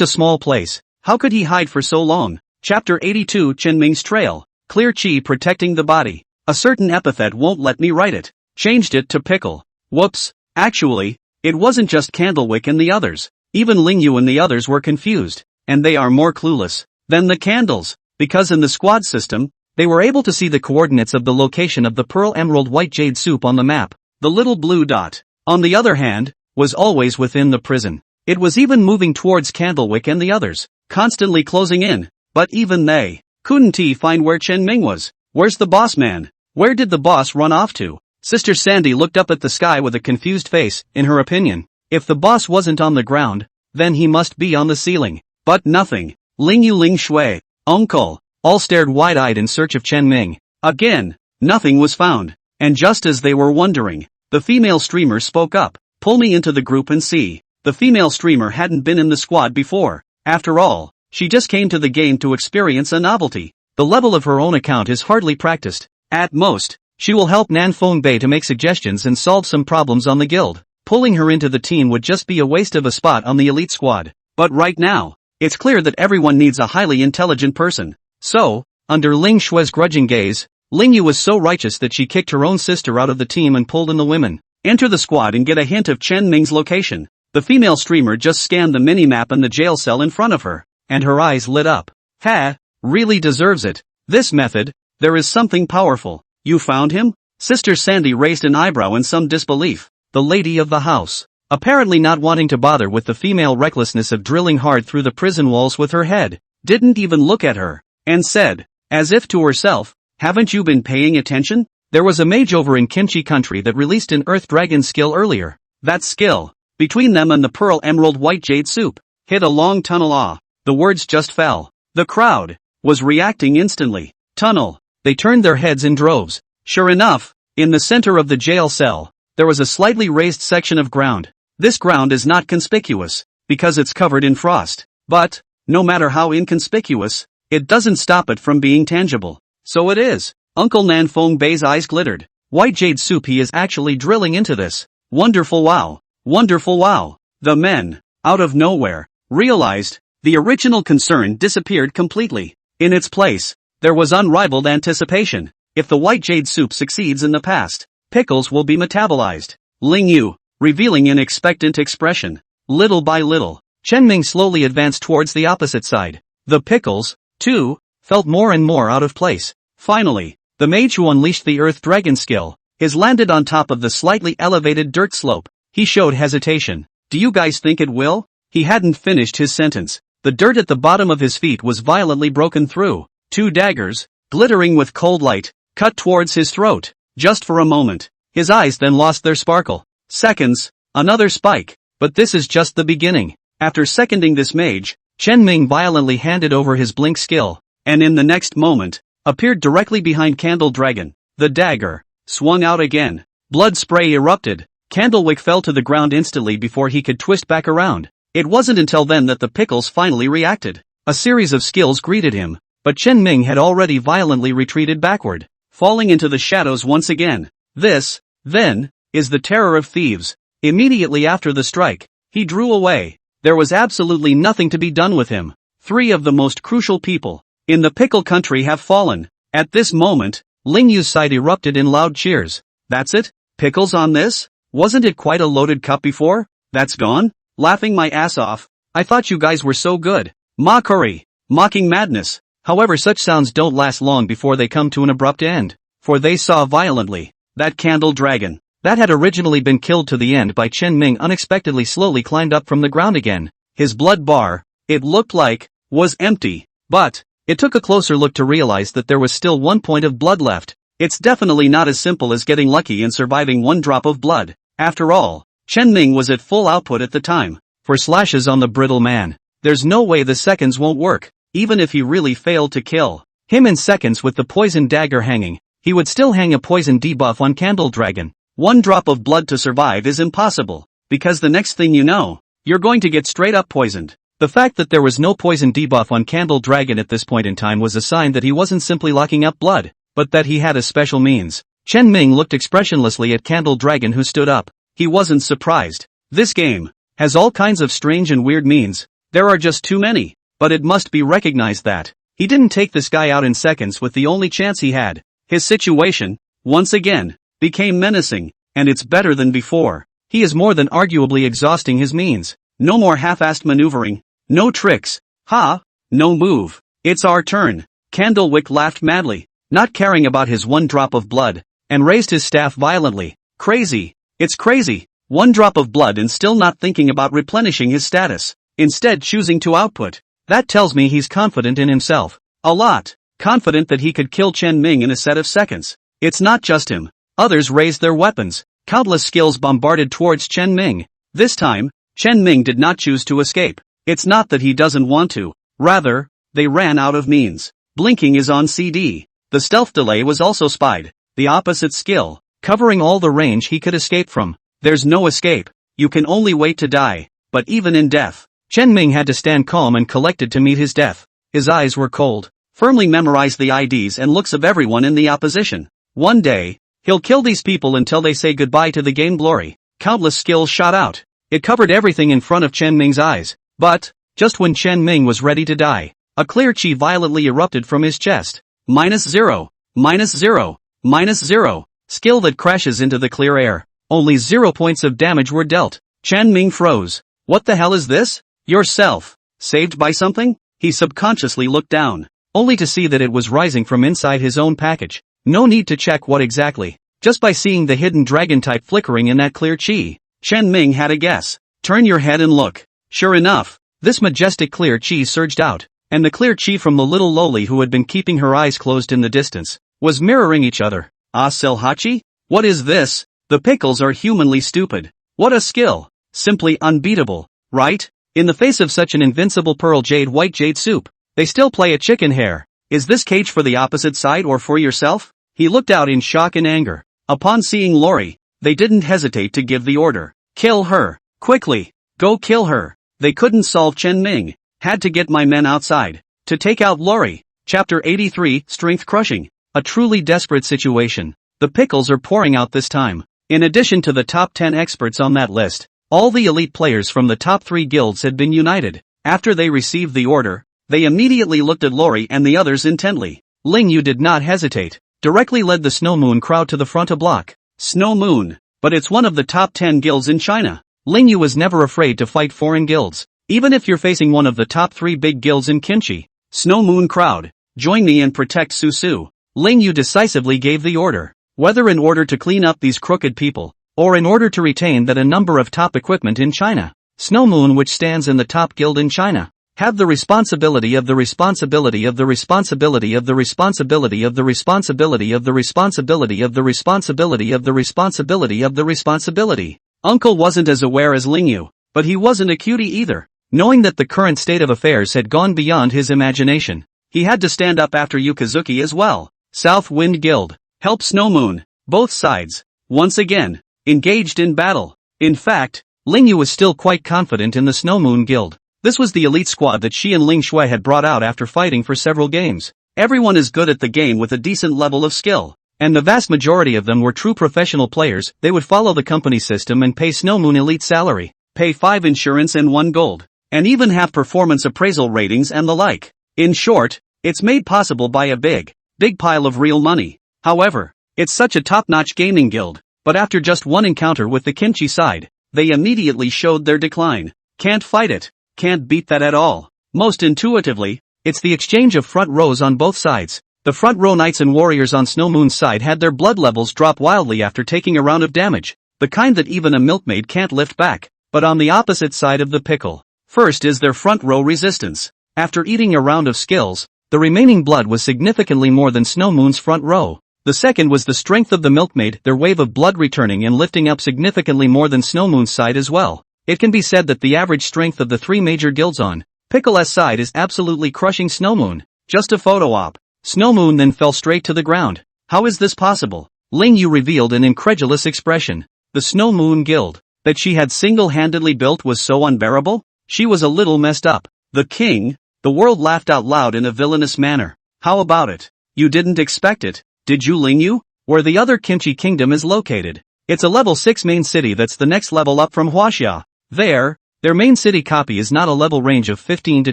a small place, how could he hide for so long? Chapter 82 Chen Ming's Trail. Clear chi protecting the body. A certain epithet won't let me write it. Changed it to pickle. Whoops. Actually, it wasn't just Candlewick and the others. Even Lingyu and the others were confused. And they are more clueless than the candles. Because in the squad system, they were able to see the coordinates of the location of the pearl emerald white jade soup on the map. The little blue dot, on the other hand, was always within the prison. It was even moving towards Candlewick and the others, constantly closing in. But even they couldn't find where Chen Ming was. Where's the boss man? Where did the boss run off to? Sister Sandy looked up at the sky with a confused face. In her opinion, if the boss wasn't on the ground, then he must be on the ceiling. But nothing. Lingyu Ling Shui, Uncle, all stared wide-eyed in search of Chen Ming. Again, nothing was found. And just as they were wondering, the female streamer spoke up. Pull me into the group and see. The female streamer hadn't been in the squad before. After all, she just came to the game to experience a novelty. The level of her own account is hardly practiced. At most, she will help Nanfeng Bei to make suggestions and solve some problems on the guild. Pulling her into the team would just be a waste of a spot on the elite squad. But right now, it's clear that everyone needs a highly intelligent person. So, under Ling Shui's grudging gaze, Lingyu was so righteous that she kicked her own sister out of the team and pulled in the women. Enter the squad and get a hint of Chen Ming's location. The female streamer just scanned the mini-map and the jail cell in front of her, and her eyes lit up. Ha, really deserves it. This method, there is something powerful. You found him? Sister Sandy raised an eyebrow in some disbelief. The lady of the house, apparently not wanting to bother with the female recklessness of drilling hard through the prison walls with her head, didn't even look at her, and said, as if to herself, haven't you been paying attention? There was a mage over in Kimchi country that released an earth dragon skill earlier. That skill, between them and the pearl emerald white jade soup, hit a long tunnel. The words just fell. The crowd was reacting instantly. Tunnel. They turned their heads in droves. Sure enough, in the center of the jail cell, there was a slightly raised section of ground. This ground is not conspicuous, because it's covered in frost. But, no matter how inconspicuous, it doesn't stop it from being tangible. So it is. Uncle Nanfeng Bei's eyes glittered. White jade soup, he is actually drilling into this. Wonderful wow. Wonderful wow. The men, out of nowhere, realized the original concern disappeared completely. In its place, there was unrivaled anticipation. If the white jade soup succeeds in the past, pickles will be metabolized. Lingyu, revealing an expectant expression. Little by little, Chen Ming slowly advanced towards the opposite side. The pickles, too, felt more and more out of place. Finally, the mage who unleashed the earth dragon skill, is landed on top of the slightly elevated dirt slope. He showed hesitation. Do you guys think it will? He hadn't finished his sentence. The dirt at the bottom of his feet was violently broken through. 2 daggers, glittering with cold light, cut towards his throat. Just for a moment. His eyes then lost their sparkle. Seconds, another spike. But this is just the beginning. After seconding this mage, Chen Ming violently handed over his blink skill, and in the next moment, appeared directly behind Candle Dragon. The dagger swung out again. Blood spray erupted. Candlewick fell to the ground instantly before he could twist back around. It wasn't until then that the pickles finally reacted. A series of skills greeted him, but Chen Ming had already violently retreated backward, falling into the shadows once again. This, then, is the terror of thieves. Immediately after the strike, he drew away. There was absolutely nothing to be done with him. 3 of the most crucial people in the pickle country have fallen. At this moment, Lingyu's side erupted in loud cheers. That's it? Pickles on this? Wasn't it quite a loaded cup before? That's gone? Laughing my ass off. I thought you guys were so good. Mockery. Mocking madness. However, such sounds don't last long before they come to an abrupt end. For they saw violently. That candle dragon, that had originally been killed to the end by Chen Ming, unexpectedly slowly climbed up from the ground again. His blood bar, it looked like, was empty. But it took a closer look to realize that there was still 1 point of blood left. It's definitely not as simple as getting lucky and surviving 1 drop of blood. After all, Chen Ming was at full output at the time. For slashes on the brittle man, there's no way the seconds won't work. Even if he really failed to kill him in seconds with the poison dagger hanging, he would still hang a poison debuff on Candle Dragon. 1 drop of blood to survive is impossible, because the next thing you know, you're going to get straight up poisoned. The fact that there was no poison debuff on Candle Dragon at this point in time was a sign that he wasn't simply locking up blood, but that he had a special means. Chen Ming looked expressionlessly at Candle Dragon, who stood up. He wasn't surprised. This game has all kinds of strange and weird means. There are just too many, but it must be recognized that he didn't take this guy out in seconds with the only chance he had. His situation, once again, became menacing, and it's better than before. He is more than arguably exhausting his means. No more half-assed maneuvering, no tricks, no move. It's our turn. Candlewick laughed madly, not caring about his 1 drop of blood, and raised his staff violently. Crazy. It's crazy. 1 drop of blood and still not thinking about replenishing his status. Instead choosing to output. That tells me he's confident in himself. A lot. Confident that he could kill Chen Ming in a set of seconds. It's not just him. Others raised their weapons. Countless skills bombarded towards Chen Ming. This time, Chen Ming did not choose to escape. It's not that he doesn't want to. Rather, they ran out of means. Blinking is on CD. The stealth delay was also spied. The opposite skill, covering all the range he could escape from. There's no escape. You can only wait to die. But even in death, Chen Ming had to stand calm and collected to meet his death. His eyes were cold. Firmly memorized the IDs and looks of everyone in the opposition. One day, he'll kill these people until they say goodbye to the game glory. Countless skills shot out. It covered everything in front of Chen Ming's eyes. But, just when Chen Ming was ready to die, a clear chi violently erupted from his chest. -0, -0, -0. Skill that crashes into the clear air. Only 0 points of damage were dealt. Chen Ming froze. What the hell is this? Yourself. Saved by something? He subconsciously looked down, only to see that it was rising from inside his own package. No need to check what exactly. Just by seeing the hidden dragon type flickering in that clear chi, Chen Ming had a guess. Turn your head and look. Sure enough, this majestic clear chi surged out, and the clear chi from the little loli who had been keeping her eyes closed in the distance, was mirroring each other. Selhachi? What is this? The pickles are humanly stupid. What a skill. Simply unbeatable, right? In the face of such an invincible pearl jade white jade soup, they still play a chicken hair. Is this cage for the opposite side or for yourself? He looked out in shock and anger. Upon seeing Lori, they didn't hesitate to give the order. Kill her. Quickly. Go kill her. They couldn't solve Chen Ming. Had to get my men outside. To take out Lori. Chapter 83, Strength Crushing. A truly desperate situation. The pickles are pouring out this time. In addition to the top 10 experts on that list, all the elite players from the top 3 guilds had been united. After they received the order, they immediately looked at Lori and the others intently. Ling Yu did not hesitate. Directly led the Snow Moon crowd to the front a block. Snow Moon. But it's one of the top 10 guilds in China. Ling Yu was never afraid to fight foreign guilds. Even if you're facing one of the top 3 big guilds in Kinchi. Snow Moon crowd, join me and protect Susu. Ling Yu decisively gave the order. Whether in order to clean up these crooked people, or in order to retain that a number of top equipment in China, Snow Moon, which stands in the top guild in China, have the responsibility of the responsibility of the responsibility of the responsibility of the responsibility of the responsibility of the responsibility of the responsibility of the responsibility. Uncle wasn't as aware as Ling Yu, but he wasn't a cutie either. Knowing that the current state of affairs had gone beyond his imagination, he had to stand up after Yukazuki as well. South Wind Guild, help Snow Moon, both sides, once again, engaged in battle. In fact, Ling Yu was still quite confident in the Snow Moon Guild. This was the elite squad that she and Ling Shui had brought out after fighting for several games. Everyone is good at the game with a decent level of skill, and the vast majority of them were true professional players. They would follow the company system and pay Snow Moon elite salary, pay 5 insurance and 1 gold, and even have performance appraisal ratings and the like. In short, it's made possible by a big pile of real money. However, it's such a top-notch gaming guild, but after just one encounter with the Kimchi side, they immediately showed their decline. Can't fight it. Can't beat that at all. Most intuitively, it's the exchange of front rows on both sides. The front row knights and warriors on Snow Moon's side had their blood levels drop wildly after taking a round of damage, the kind that even a milkmaid can't lift back. But on the opposite side of the pickle, first is their front row resistance. After eating a round of skills, the remaining blood was significantly more than Snow Moon's front row. The second was the strength of the milkmaid, their wave of blood returning and lifting up significantly more than Snow Moon's side as well. It can be said that the average strength of the three major guilds on Pickle's side is absolutely crushing Snow Moon. Just a photo op. Snow Moon then fell straight to the ground. How is this possible? Ling Yu revealed an incredulous expression. The Snow Moon Guild that she had single-handedly built was so unbearable? She was a little messed up. The king? The world laughed out loud in a villainous manner. How about it? You didn't expect it, did you, Ling Yu? Where the other Kimchi kingdom is located. It's a level 6 main city that's the next level up from Huaxia. Their main city copy is not a level range of 15 to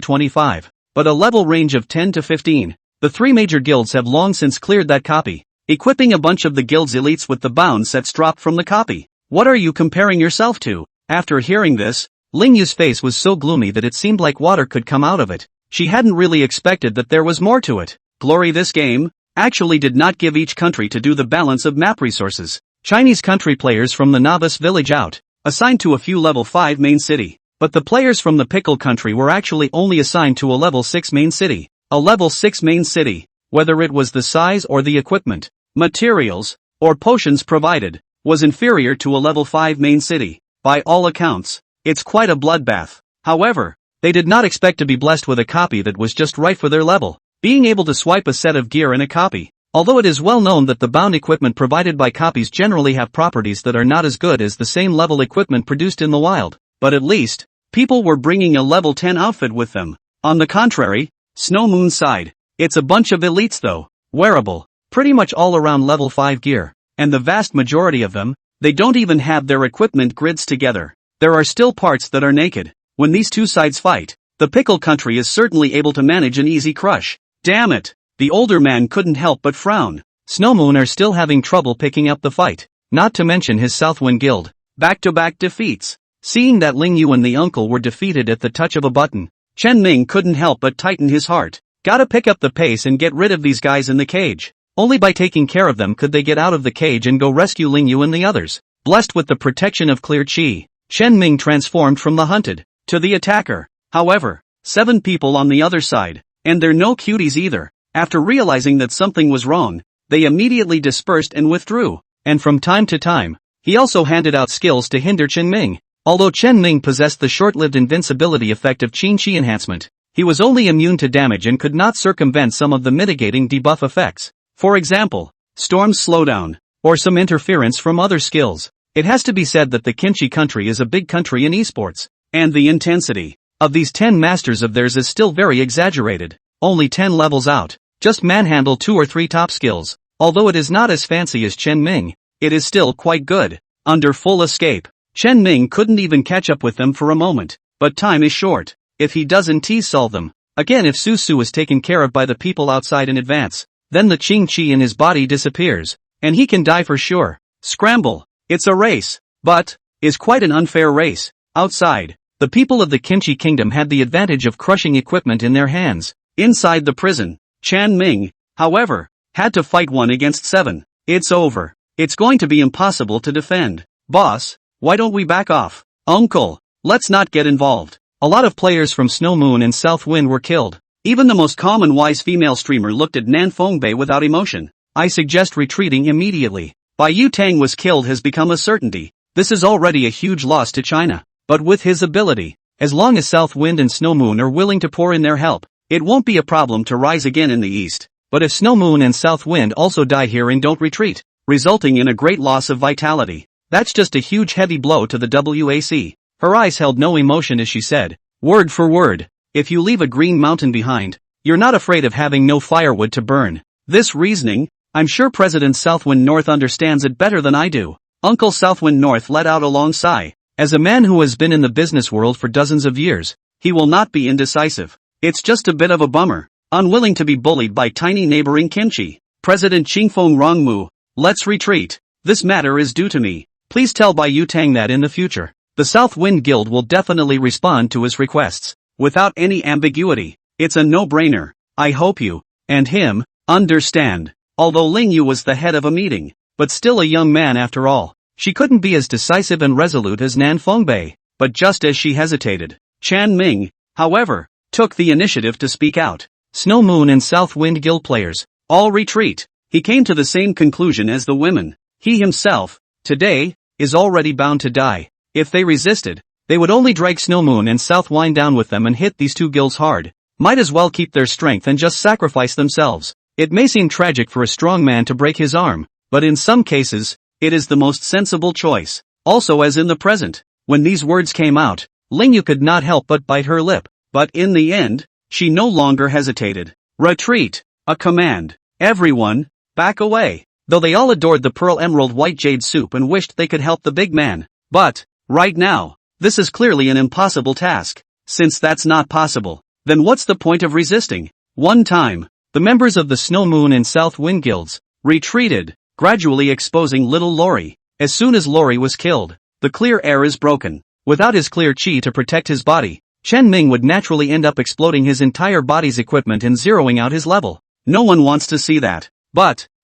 25, but a level range of 10 to 15. The three major guilds have long since cleared that copy, equipping a bunch of the guild's elites with the bound sets dropped from the copy. What are you comparing yourself to? After hearing this, Ling Yu's face was so gloomy that it seemed like water could come out of it. She hadn't really expected that there was more to it. Glory, this game actually did not give each country to do the balance of map resources. Chinese country players from the novice village out, assigned to a few level 5 main city, but the players from the pickle country were actually only assigned to a level 6 main city. A level 6 main city, whether it was the size or the equipment, materials, or potions provided, was inferior to a level 5 main city. By all accounts, it's quite a bloodbath. However, they did not expect to be blessed with a copy that was just right for their level. Being able to swipe a set of gear in a copy. Although it is well known that the bound equipment provided by copies generally have properties that are not as good as the same level equipment produced in the wild, but at least, people were bringing a level 10 outfit with them. On the contrary, Snow Moon's side, it's a bunch of elites though, wearable, pretty much all around level 5 gear, and the vast majority of them, they don't even have their equipment grids together. There are still parts that are naked. When these two sides fight, the pickle country is certainly able to manage an easy crush. Damn it! The older man couldn't help but frown. Snow Moon are still having trouble picking up the fight, not to mention his Southwind Guild. Back-to-back defeats. Seeing that Ling Yu and the uncle were defeated at the touch of a button, Chen Ming couldn't help but tighten his heart. Gotta pick up the pace and get rid of these guys in the cage. Only by taking care of them could they get out of the cage and go rescue Ling Yu and the others. Blessed with the protection of clear chi, Chen Ming transformed from the hunted to the attacker. However, 7 people on the other side, and they're no cuties either. After realizing that something was wrong, they immediately dispersed and withdrew. And from time to time, he also handed out skills to hinder Chen Ming. Although Chen Ming possessed the short-lived invincibility effect of Qin Chi enhancement, he was only immune to damage and could not circumvent some of the mitigating debuff effects. For example, Storm's slowdown, or some interference from other skills. It has to be said that the Kimchi country is a big country in esports, and the intensity of these 10 masters of theirs is still very exaggerated. Only 10 levels out, just manhandle 2 or 3 top skills. Although it is not as fancy as Chen Ming, it is still quite good. Under full escape, Chen Ming couldn't even catch up with them for a moment, but time is short. If he doesn't solve them, again if Su Su is taken care of by the people outside in advance, then the Qing Chi in his body disappears, and he can die for sure. Scramble. It's a race, but is quite an unfair race. Outside, the people of the Kimchi kingdom had the advantage of crushing equipment in their hands. Inside the prison, Chen Ming, however, had to fight 1 against 7. It's over. It's going to be impossible to defend. Boss, why don't we back off? Uncle, let's not get involved. A lot of players from Snow Moon and South Wind were killed. Even the most common wise female streamer looked at Nan Fengbei without emotion. I suggest retreating immediately. Bai Yu Tang was killed has become a certainty. This is already a huge loss to China. But with his ability, as long as South Wind and Snow Moon are willing to pour in their help, it won't be a problem to rise again in the east. But if Snow Moon and South Wind also die here and don't retreat, resulting in a great loss of vitality, that's just a huge heavy blow to the WAC. Her eyes held no emotion as she said, word for word, if you leave a green mountain behind, you're not afraid of having no firewood to burn. This reasoning, I'm sure President Southwind North understands it better than I do. Uncle Southwind North let out a long sigh. As a man who has been in the business world for dozens of years, he will not be indecisive. It's just a bit of a bummer. Unwilling to be bullied by tiny neighboring Kimchi. President Qingfeng Rongmu, let's retreat. This matter is due to me. Please tell Bai Yu Tang that in the future. the South Wind Guild will definitely respond to his requests. Without any ambiguity. It's a no-brainer. I hope you, and him, understand. Although Ling Yu was the head of a meeting, but still a young man after all, she couldn't be as decisive and resolute as Nan Fengbei. But just as she hesitated, Chan Ming, however, took the initiative to speak out. Snow Moon and South Wind Guild players, all retreat. He came to the same conclusion as the women. He himself, today, is already bound to die. If they resisted, they would only drag Snow Moon and South Wind down with them and hit these two guilds hard. Might as well keep their strength and just sacrifice themselves. It may seem tragic for a strong man to break his arm, but in some cases, it is the most sensible choice. Also, as in the present, when these words came out, Ling Yu could not help but bite her lip. But in the end, she no longer hesitated. Retreat! A command. Everyone, back away. Though they all adored the pearl emerald white jade soup and wished they could help the big man. But, right now, this is clearly an impossible task. Since that's not possible, then what's the point of resisting? One time, the members of the Snow Moon and South Wind Guilds retreated, gradually exposing little Lori. As soon as Lori was killed, the clear air is broken. Without his clear chi to protect his body, Chen Ming would naturally end up exploding his entire body's equipment and zeroing out his level. No one wants to see that.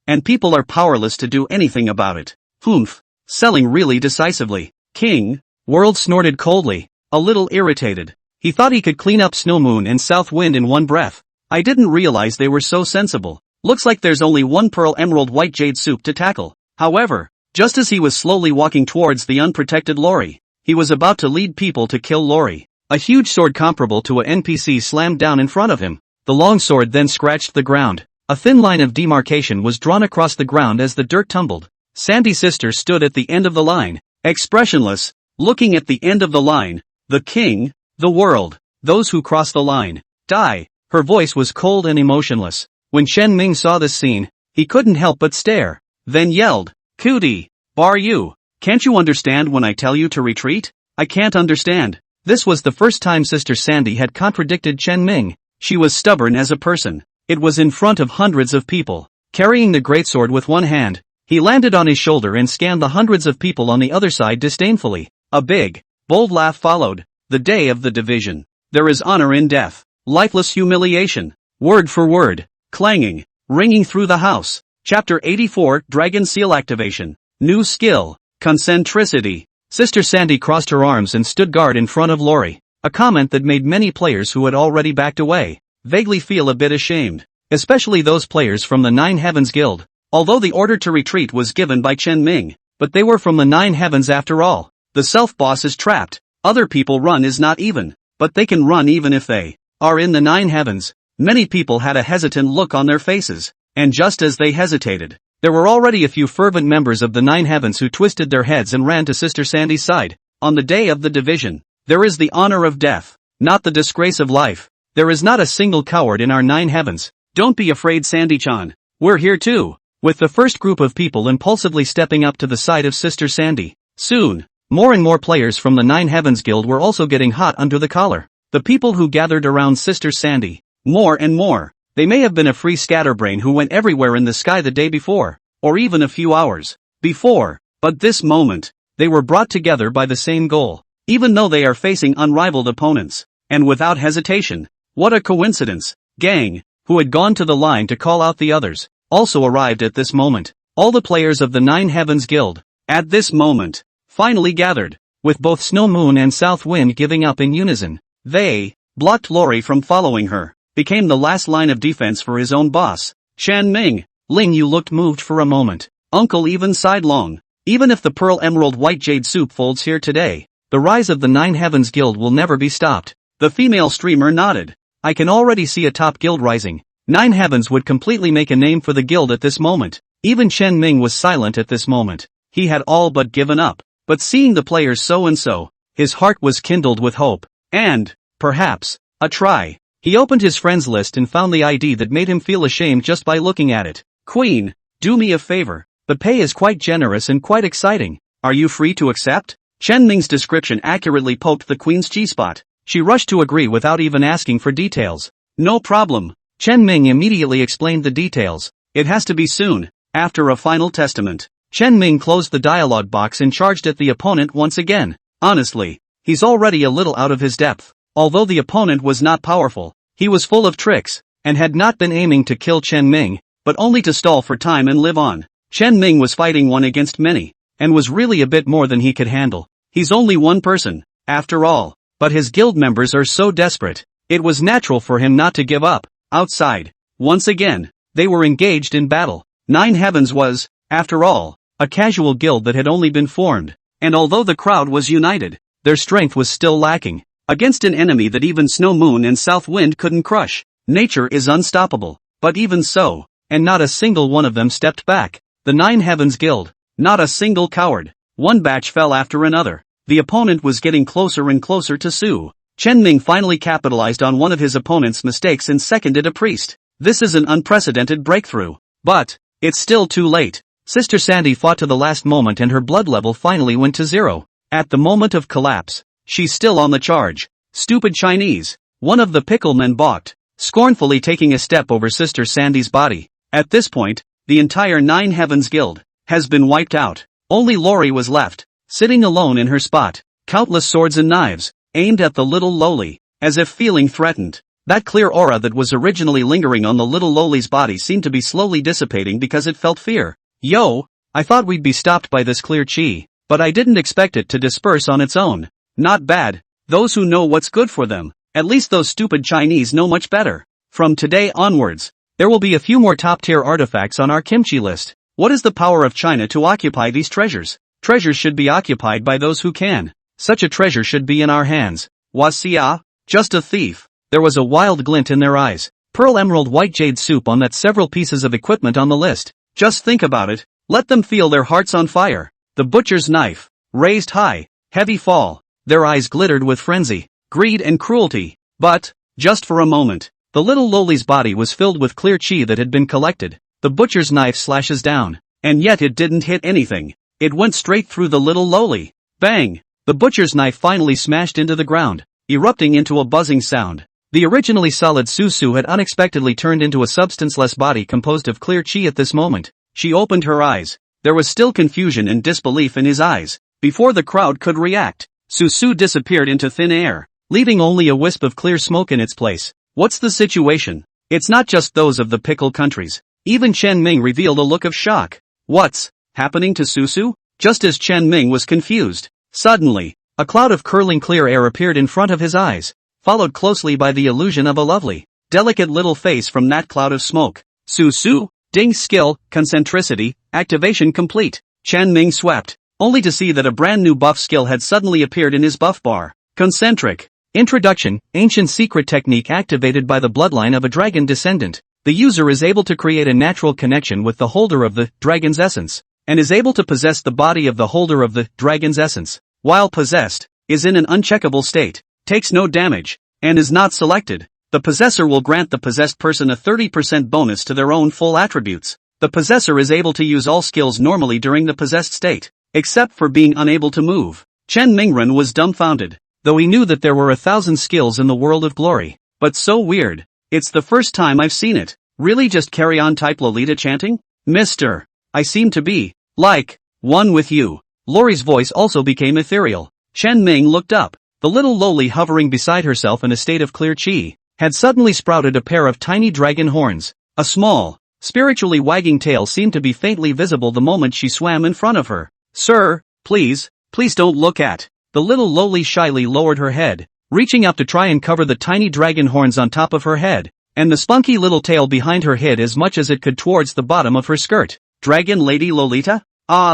And people are powerless to do anything about it. Humph. Selling really decisively. King, World snorted coldly, a little irritated. He thought he could clean up Snow Moon and South Wind in one breath. I didn't realize they were so sensible. Looks like there's only one pearl emerald white jade soup to tackle. However, just as he was slowly walking towards the unprotected Lori, he was about to lead people to kill Lori. A huge sword comparable to a NPC slammed down in front of him. The long sword then scratched the ground. A thin line of demarcation was drawn across the ground as the dirt tumbled. Sandy's sister stood at the end of the line, expressionless, looking at the end of the line. The king, the world, those who cross the line, die. Her voice was cold and emotionless. When Shen Ming saw this scene, he couldn't help but stare, then yelled, "Cootie, bar you, can't you understand when I tell you to retreat?" I can't understand. This was the first time Sister Sandy had contradicted Chen Ming. She was stubborn as a person. It was in front of hundreds of people. Carrying the greatsword with one hand, he landed on his shoulder and scanned the hundreds of people on the other side disdainfully. A big, bold laugh followed. The day of the division. There is honor in death. Lifeless humiliation. Word for word. Clanging. Ringing through the house. Chapter 84, Dragon Seal Activation. New skill. Concentricity. Sister Sandy crossed her arms and stood guard in front of Lori. A comment that made many players who had already backed away vaguely feel a bit ashamed. Especially those players from the Nine Heavens Guild. Although the order to retreat was given by Chen Ming, but they were from the Nine Heavens after all. The self-boss is trapped. Other people run is not even, but they can run even if they are in the Nine Heavens. Many people had a hesitant look on their faces, and just as they hesitated, there were already a few fervent members of the Nine Heavens who twisted their heads and ran to Sister Sandy's side. On the day of the division, there is the honor of death, not the disgrace of life. There is not a single coward in our Nine Heavens. Don't be afraid, Sandy-chan. We're here too. With the first group of people impulsively stepping up to the side of Sister Sandy. Soon, more and more players from the Nine Heavens Guild were also getting hot under the collar. The people who gathered around Sister Sandy, more and more. They may have been a free scatterbrain who went everywhere in the sky the day before, or even a few hours before, but this moment, they were brought together by the same goal, even though they are facing unrivaled opponents, and without hesitation. What a coincidence. Gang, who had gone to the line to call out the others, also arrived at this moment. All the players of the Nine Heavens Guild, at this moment, finally gathered, with both Snow Moon and South Wind giving up in unison. They blocked Lori from following her, became the last line of defense for his own boss, Chan Ming. Ling Yu looked moved for a moment. Uncle even sighed long. Even if the pearl emerald white jade soup folds here today, the rise of the Nine Heavens Guild will never be stopped. The female streamer nodded. I can already see a top guild rising. Nine Heavens would completely make a name for the guild at this moment. Even Chen Ming was silent at this moment. He had all but given up. But seeing the players so and so, his heart was kindled with hope. And, perhaps, a try. He opened his friends list and found the ID that made him feel ashamed just by looking at it. Queen, do me a favor. The pay is quite generous and quite exciting. Are you free to accept? Chen Ming's description accurately poked the Queen's G-spot. She rushed to agree without even asking for details. No problem. Chen Ming immediately explained the details. It has to be soon, after a final testament. Chen Ming closed the dialogue box and charged at the opponent once again. Honestly, he's already a little out of his depth. Although the opponent was not powerful, he was full of tricks, and had not been aiming to kill Chen Ming, but only to stall for time and live on. Chen Ming was fighting one against many, and was really a bit more than he could handle. He's only one person, after all, but his guild members are so desperate. It was natural for him not to give up. Outside, once again, they were engaged in battle. Nine Heavens was, after all, a casual guild that had only been formed, and although the crowd was united, their strength was still lacking. Against an enemy that even Snow Moon and South Wind couldn't crush. Nature is unstoppable, but even so, and not a single one of them stepped back. The Nine Heavens Guild, not a single coward. One batch fell after another. The opponent was getting closer and closer to Su. Chen Ming finally capitalized on one of his opponent's mistakes and seconded a priest. This is an unprecedented breakthrough. But, it's still too late. Sister Sandy fought to the last moment and her blood level finally went to 0. At the moment of collapse, she's still on the charge. Stupid Chinese. One of the pickle men balked, scornfully taking a step over Sister Sandy's body. At this point, the entire Nine Heavens Guild has been wiped out. Only Lori was left, sitting alone in her spot. Countless swords and knives, aimed at the little lowly, as if feeling threatened. That clear aura that was originally lingering on the little lowly's body seemed to be slowly dissipating because it felt fear. Yo, I thought we'd be stopped by this clear chi, but I didn't expect it to disperse on its own. Not bad. Those who know what's good for them, at least those stupid Chinese know much better. From today onwards, there will be a few more top-tier artifacts on our kimchi list. What is the power of China to occupy these treasures? Treasures should be occupied by those who can. Such a treasure should be in our hands. Wasia? Just a thief. There was a wild glint in their eyes. Pearl Emerald White Jade Soup on that several pieces of equipment on the list. Just think about it. Let them feel their hearts on fire. The butcher's knife. Raised high. Heavy fall. Their eyes glittered with frenzy, greed and cruelty. But, just for a moment, the little lowly's body was filled with clear chi that had been collected. The butcher's knife slashes down, and yet it didn't hit anything. It went straight through the little lowly. Bang! The butcher's knife finally smashed into the ground, erupting into a buzzing sound. The originally solid Su had unexpectedly turned into a substance-less body composed of clear chi at this moment. She opened her eyes. There was still confusion and disbelief in his eyes. Before the crowd could react, Su disappeared into thin air, leaving only a wisp of clear smoke in its place. What's the situation? It's not just those of the pickle countries. Even Chen Ming revealed a look of shock. What's happening to Su? Just as Chen Ming was confused, suddenly, a cloud of curling clear air appeared in front of his eyes, followed closely by the illusion of a lovely, delicate little face from that cloud of smoke. Su, ding skill, concentricity, activation complete. Chen Ming swept, only to see that a brand new buff skill had suddenly appeared in his buff bar. Concentric. Introduction, ancient secret technique activated by the bloodline of a dragon descendant. The user is able to create a natural connection with the holder of the dragon's essence, and is able to possess the body of the holder of the dragon's essence. While possessed, is in an uncheckable state, takes no damage, and is not selected. The possessor will grant the possessed person a 30% bonus to their own full attributes. The possessor is able to use all skills normally during the possessed state, except for being unable to move. Chen Mingren was dumbfounded, though he knew that there were 1,000 skills in the world of glory. But so weird. It's the first time I've seen it. Really just carry on type Lolita chanting? Mister, I seem to be, like, one with you. Lori's voice also became ethereal. Chen Ming looked up. The little lowly hovering beside herself in a state of clear chi, had suddenly sprouted a pair of tiny dragon horns. A small, spiritually wagging tail seemed to be faintly visible the moment she swam in front of her. Sir, please don't look at. The little lowly shyly lowered her head, reaching up to try and cover the tiny dragon horns on top of her head, and the spunky little tail behind her hid as much as it could towards the bottom of her skirt. Dragon Lady Lolita?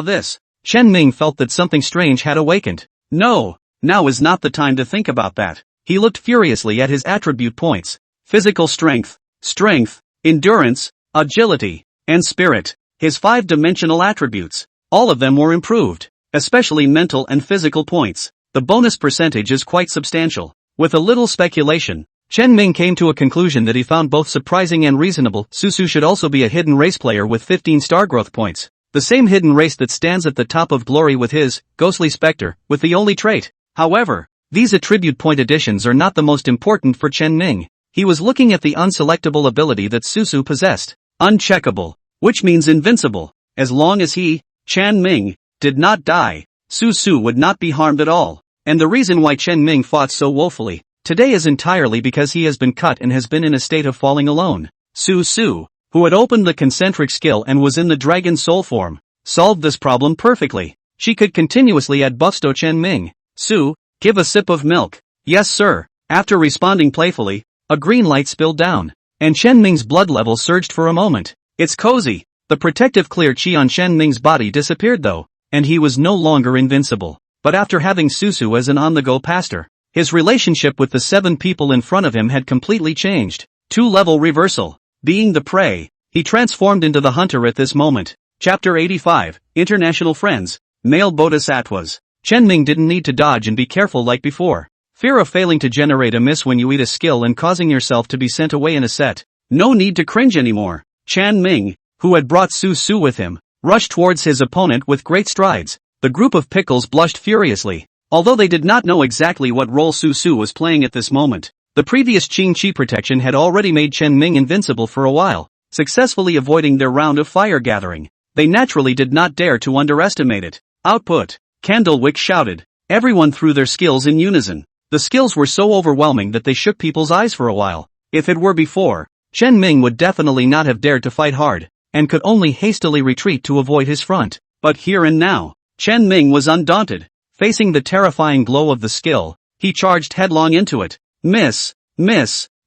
This. Chen Ming felt that something strange had awakened. No, now is not the time to think about that. He looked furiously at his attribute points. Physical strength, endurance, agility, and spirit. His 5-dimensional attributes. All of them were improved, especially mental and physical points. The bonus percentage is quite substantial. With a little speculation, Chen Ming came to a conclusion that he found both surprising and reasonable. Su should also be a hidden race player with 15 star growth points. The same hidden race that stands at the top of glory with his ghostly specter, with the only trait. However, these attribute point additions are not the most important for Chen Ming. He was looking at the unselectable ability that Su possessed. Uncheckable, which means invincible. As long as he, Chen Ming, did not die, Su would not be harmed at all. And the reason why Chen Ming fought so woefully today is entirely because he has been cut and has been in a state of falling alone. Su Su, who had opened the concentric skill and was in the dragon soul form, solved this problem perfectly. She could continuously add buffs to Chen Ming. Su, give a sip of milk. Yes sir. After responding playfully, a green light spilled down, and Chen Ming's blood level surged for a moment. It's cozy. The protective clear chi on Chen Ming's body disappeared though, and he was no longer invincible. But after having Susu as an on-the-go pastor, his relationship with the 7 people in front of him had completely changed. 2-level reversal. Being the prey, he transformed into the hunter at this moment. Chapter 85, International Friends, Male Bodhisattvas. Chen Ming didn't need to dodge and be careful like before. Fear of failing to generate a miss when you eat a skill and causing yourself to be sent away in a set. No need to cringe anymore. Chen Ming, who had brought Su Su with him, rushed towards his opponent with great strides. The group of pickles blushed furiously, although they did not know exactly what role Su Su was playing at this moment. The previous Qing Chi protection had already made Chen Ming invincible for a while, successfully avoiding their round of fire gathering. They naturally did not dare to underestimate it. Output. Candlewick shouted. Everyone threw their skills in unison. The skills were so overwhelming that they shook people's eyes for a while. If it were before, Chen Ming would definitely not have dared to fight hard, and could only hastily retreat to avoid his front. But here and now, Chen Ming was undaunted. Facing the terrifying glow of the skill, he charged headlong into it. Miss,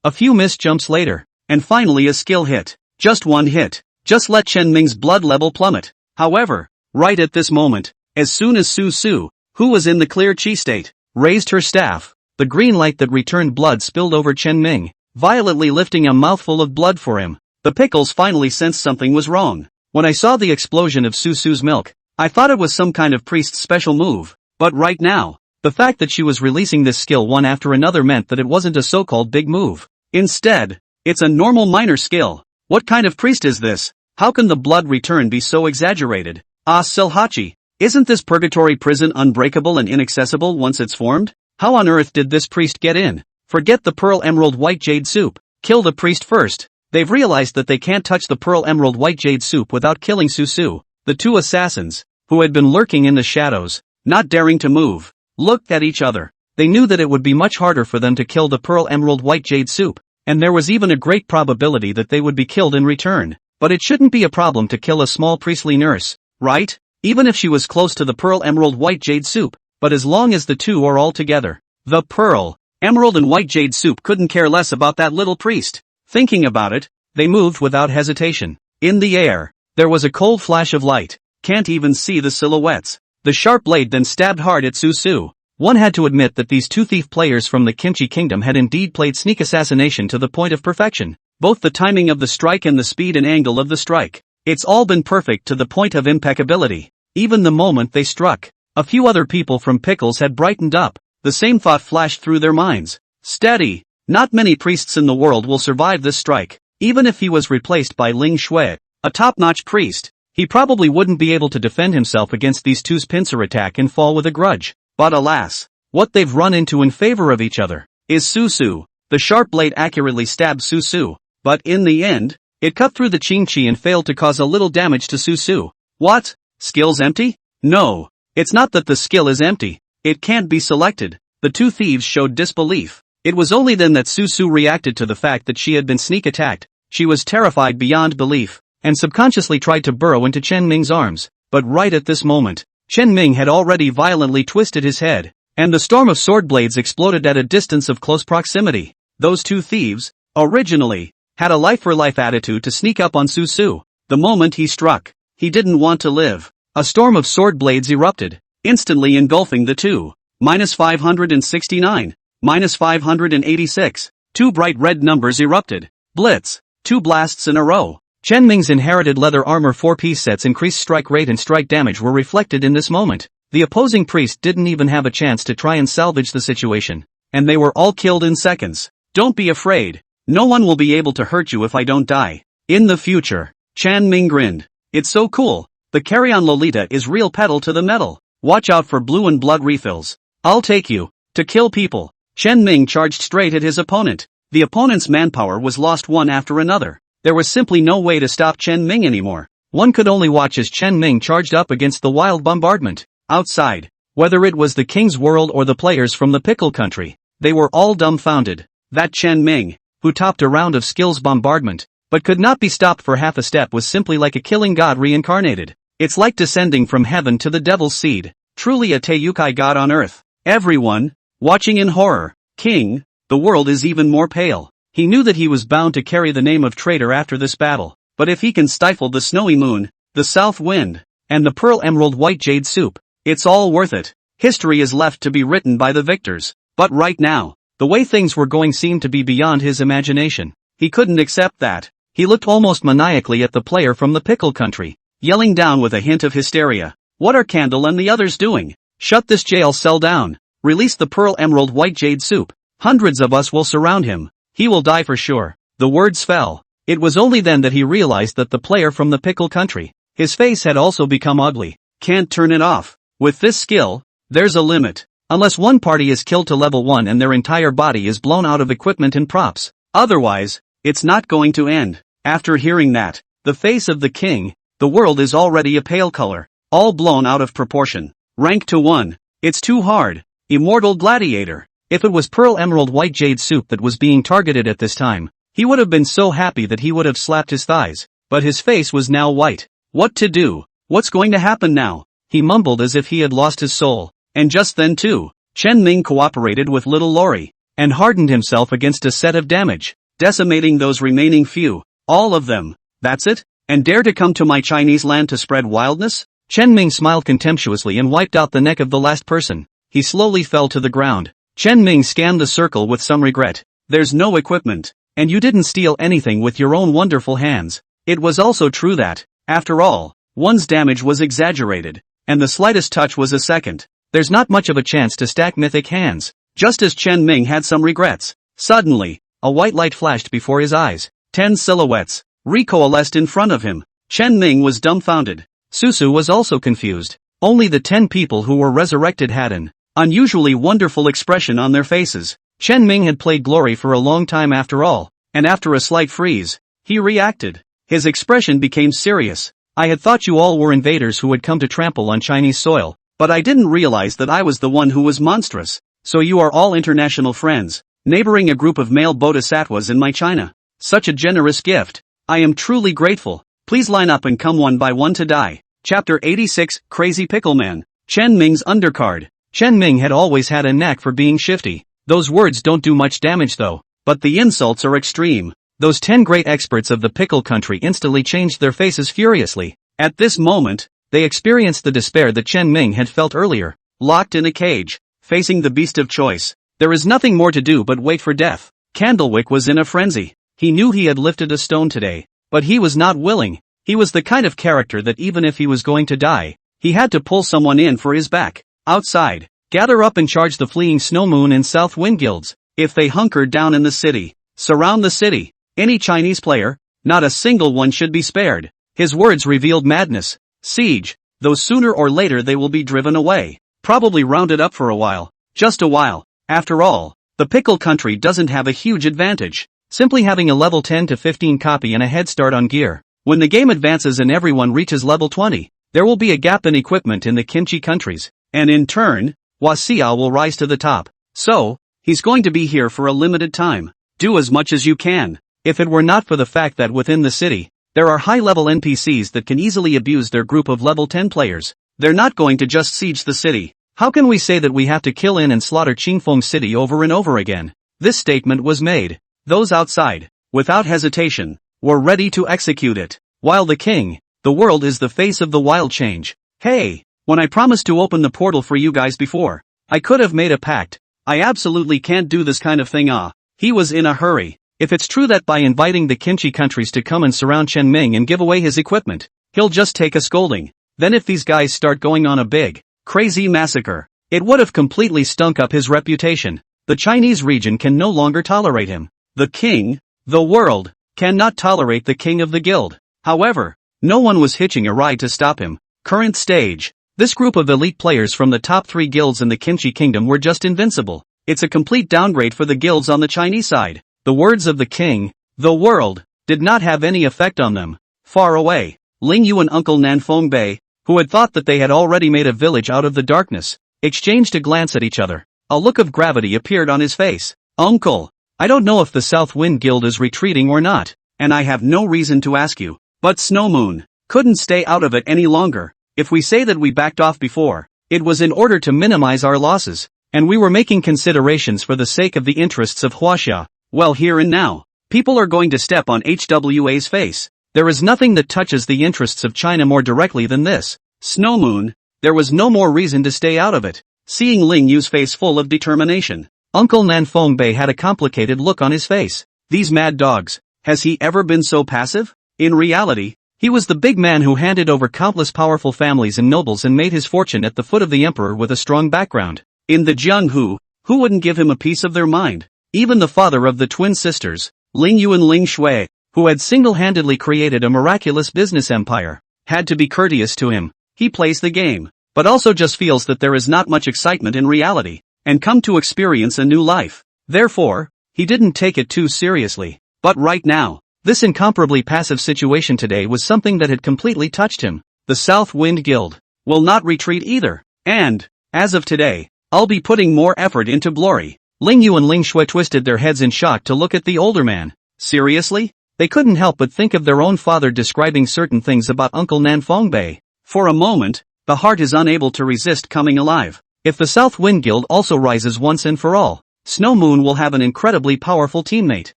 a few missed jumps later, and finally a skill hit. Just one hit. Just let Chen Ming's blood level plummet. However, right at this moment, as soon as Su Su, who was in the clear chi state, raised her staff, the green light that returned blood spilled over Chen Ming, violently lifting a mouthful of blood for him. The pickles finally sensed something was wrong. When I saw the explosion of Su Su's milk, I thought it was some kind of priest's special move. But right now, the fact that she was releasing this skill one after another meant that it wasn't a so-called big move. Instead, it's a normal minor skill. What kind of priest is this? How can the blood return be so exaggerated? Ah Silhachi, isn't this purgatory prison unbreakable and inaccessible once it's formed? How on earth did this priest get in? Forget the pearl emerald white jade soup. Kill the priest first. They've realized that they can't touch the pearl emerald white jade soup without killing Su Su. The 2 assassins, who had been lurking in the shadows, not daring to move, looked at each other. They knew that it would be much harder for them to kill the pearl emerald white jade soup, and there was even a great probability that they would be killed in return. But it shouldn't be a problem to kill a small priestly nurse, right? Even if she was close to the pearl emerald white jade soup, but as long as the 2 are all together. The pearl, emerald and white jade soup couldn't care less about that little priest. Thinking about it, they moved without hesitation. In the air, there was a cold flash of light. Can't even see the silhouettes. The sharp blade then stabbed hard at Su Su. One had to admit that these 2 thief players from the Kimchi Kingdom had indeed played sneak assassination to the point of perfection. Both the timing of the strike and the speed and angle of the strike. It's all been perfect to the point of impeccability. Even the moment they struck, a few other people from Pickles had brightened up. The same thought flashed through their minds. Steady. Not many priests in the world will survive this strike. Even if he was replaced by Ling Shui, a top-notch priest, he probably wouldn't be able to defend himself against these 2's pincer attack and fall with a grudge. But alas, what they've run into in favor of each other is Su Su. The sharp blade accurately stabbed Su Su, but in the end, it cut through the Qing Chi and failed to cause a little damage to Su Su. What? Skill's empty? No. It's not that the skill is empty. It can't be selected. The 2 thieves showed disbelief. It was only then that Su Su reacted to the fact that she had been sneak attacked. She was terrified beyond belief, and subconsciously tried to burrow into Chen Ming's arms. But right at this moment, Chen Ming had already violently twisted his head, and the storm of sword blades exploded at a distance of close proximity. Those 2 thieves, originally, had a life-for-life attitude to sneak up on Su Su. The moment he struck, he didn't want to live. A storm of sword blades erupted, instantly engulfing the 2. -569, -586. 2 bright red numbers erupted. Blitz. 2 blasts in a row. Chen Ming's inherited leather armor 4-piece sets increased strike rate and strike damage were reflected in this moment. The opposing priest didn't even have a chance to try and salvage the situation, and they were all killed in seconds. Don't be afraid. No one will be able to hurt you if I don't die. In the future. Chen Ming grinned. It's so cool. The carry-on Lolita is real pedal to the metal. Watch out for blue and blood refills. I'll take you. To kill people. Chen Ming charged straight at his opponent. The opponent's manpower was lost one after another. There was simply no way to stop Chen Ming anymore. One could only watch as Chen Ming charged up against the wild bombardment. Outside, Whether it was the king's world or the players from the pickle country, they were all dumbfounded. That Chen Ming, who topped a round of skills bombardment, but could not be stopped for half a step, was simply like a killing god reincarnated. It's like descending from heaven to the devil's seed, truly a Teukai god on earth. Everyone, watching in horror. King, the world is even more pale. He knew that he was bound to carry the name of traitor after this battle, but if he can stifle the snowy moon, the south wind, and the pearl emerald white jade soup, it's all worth it. History is left to be written by the victors. But right now, the way things were going seemed to be beyond his imagination. He couldn't accept that. He looked almost maniacally at the player from the pickle country, yelling down with a hint of hysteria. What are Candle and the others doing? Shut this jail cell down. Release the pearl emerald white jade soup. Hundreds of us will surround him. He will die for sure. The words fell. It was only then that he realized that the player from the pickle country, his face had also become ugly. Can't turn it off. With this skill, there's a limit. Unless one party is killed to level 1 and their entire body is blown out of equipment and props. Otherwise, it's not going to end. After hearing that, the face of the king, the world is already a pale color, all blown out of proportion. Rank to 1. It's too hard. Immortal gladiator. If it was pearl emerald white jade soup that was being targeted at this time, he would have been so happy that he would have slapped his thighs, but his face was now white. What to do? What's going to happen now? He mumbled as if he had lost his soul. And just then too, Chen Ming cooperated with little Lori, and hardened himself against a set of damage, decimating those remaining few, all of them. That's it? And dare to come to my Chinese land to spread wildness? Chen Ming smiled contemptuously and wiped out the neck of the last person. He slowly fell to the ground. Chen Ming scanned the circle with some regret. There's no equipment, and you didn't steal anything with your own wonderful hands. It was also true that, after all, one's damage was exaggerated, and the slightest touch was a second. There's not much of a chance to stack mythic hands. Just as Chen Ming had some regrets, suddenly, a white light flashed before his eyes. 10 silhouettes recoalesced in front of him. Chen Ming was dumbfounded. Susu was also confused. Only the 10 people who were resurrected had an unusually wonderful expression on their faces. Chen Ming had played Glory for a long time after all, and after a slight freeze, he reacted. His expression became serious. I had thought you all were invaders who had come to trample on Chinese soil. But I didn't realize that I was the one who was monstrous. So you are all international friends, neighboring a group of male bodhisattvas in my China. Such a generous gift. I am truly grateful. Please line up and come one by one to die. Chapter 86, Crazy Pickle Man. Chen Ming's undercard. Chen Ming had always had a knack for being shifty. Those words don't do much damage though, but the insults are extreme. Those 10 great experts of the pickle country instantly changed their faces furiously. At this moment, they experienced the despair that Chen Ming had felt earlier, locked in a cage, facing the beast of choice. There is nothing more to do but wait for death. Candlewick was in a frenzy. He knew he had lifted a stone today, but he was not willing. He was the kind of character that even if he was going to die, he had to pull someone in for his back. Outside, gather up and charge the fleeing snow moon and south wind guilds. If they hunkered down in the city, surround the city. Any Chinese player, not a single one should be spared. His words revealed madness. Siege, though sooner or later they will be driven away. Probably rounded up for a while. Just a while. After all, the pickle country doesn't have a huge advantage. Simply having a level 10 to 15 copy and a head start on gear. When the game advances and everyone reaches level 20, there will be a gap in equipment in the kimchi countries. And in turn, Wasia will rise to the top. So, he's going to be here for a limited time. Do as much as you can. If it were not for the fact that within the city, there are high-level NPCs that can easily abuse their group of level 10 players. They're not going to just siege the city. How can we say that we have to kill in and slaughter Qingfeng City over and over again? This statement was made. Those outside, without hesitation, were ready to execute it. While the king, the world is the face of the wild change. Hey, when I promised to open the portal for you guys before, I could have made a pact. I absolutely can't do this kind of thing. He was in a hurry. If it's true that by inviting the kimchi countries to come and surround Chen Ming and give away his equipment, he'll just take a scolding, then if these guys start going on a big, crazy massacre, it would have completely stunk up his reputation. The Chinese region can no longer tolerate him. The king, the world, cannot tolerate the king of the guild. However, no one was hitching a ride to stop him. Current stage. This group of elite players from the top 3 guilds in the Kimchi Kingdom were just invincible. It's a complete downgrade for the guilds on the Chinese side. The words of the king, the world, did not have any effect on them. Far away, Ling Yu and Uncle Nanfeng Bei, who had thought that they had already made a village out of the darkness, exchanged a glance at each other. A look of gravity appeared on his face. Uncle, I don't know if the South Wind Guild is retreating or not, and I have no reason to ask you. But Snow Moon couldn't stay out of it any longer. If we say that we backed off before, it was in order to minimize our losses, and we were making considerations for the sake of the interests of Huaxia. Well, here and now, people are going to step on HWA's face. There is nothing that touches the interests of China more directly than this. Snow Moon, there was no more reason to stay out of it. Seeing Ling Yu's face full of determination, Uncle Nanfeng Bei had a complicated look on his face. These mad dogs, has he ever been so passive? In reality, he was the big man who handed over countless powerful families and nobles and made his fortune at the foot of the emperor with a strong background. In the Jianghu, who wouldn't give him a piece of their mind? Even the father of the twin sisters, Ling Yu and Ling Shui, who had single-handedly created a miraculous business empire, had to be courteous to him. He plays the game, but also just feels that there is not much excitement in reality, and come to experience a new life. Therefore, he didn't take it too seriously. But right now, this incomparably passive situation today was something that had completely touched him. The South Wind Guild will not retreat either. And, as of today, I'll be putting more effort into glory. Ling Yu and Ling Shui twisted their heads in shock to look at the older man. Seriously? They couldn't help but think of their own father describing certain things about Uncle Nanfeng Bei. For a moment, the heart is unable to resist coming alive. If the South Wind Guild also rises once and for all, Snow Moon will have an incredibly powerful teammate.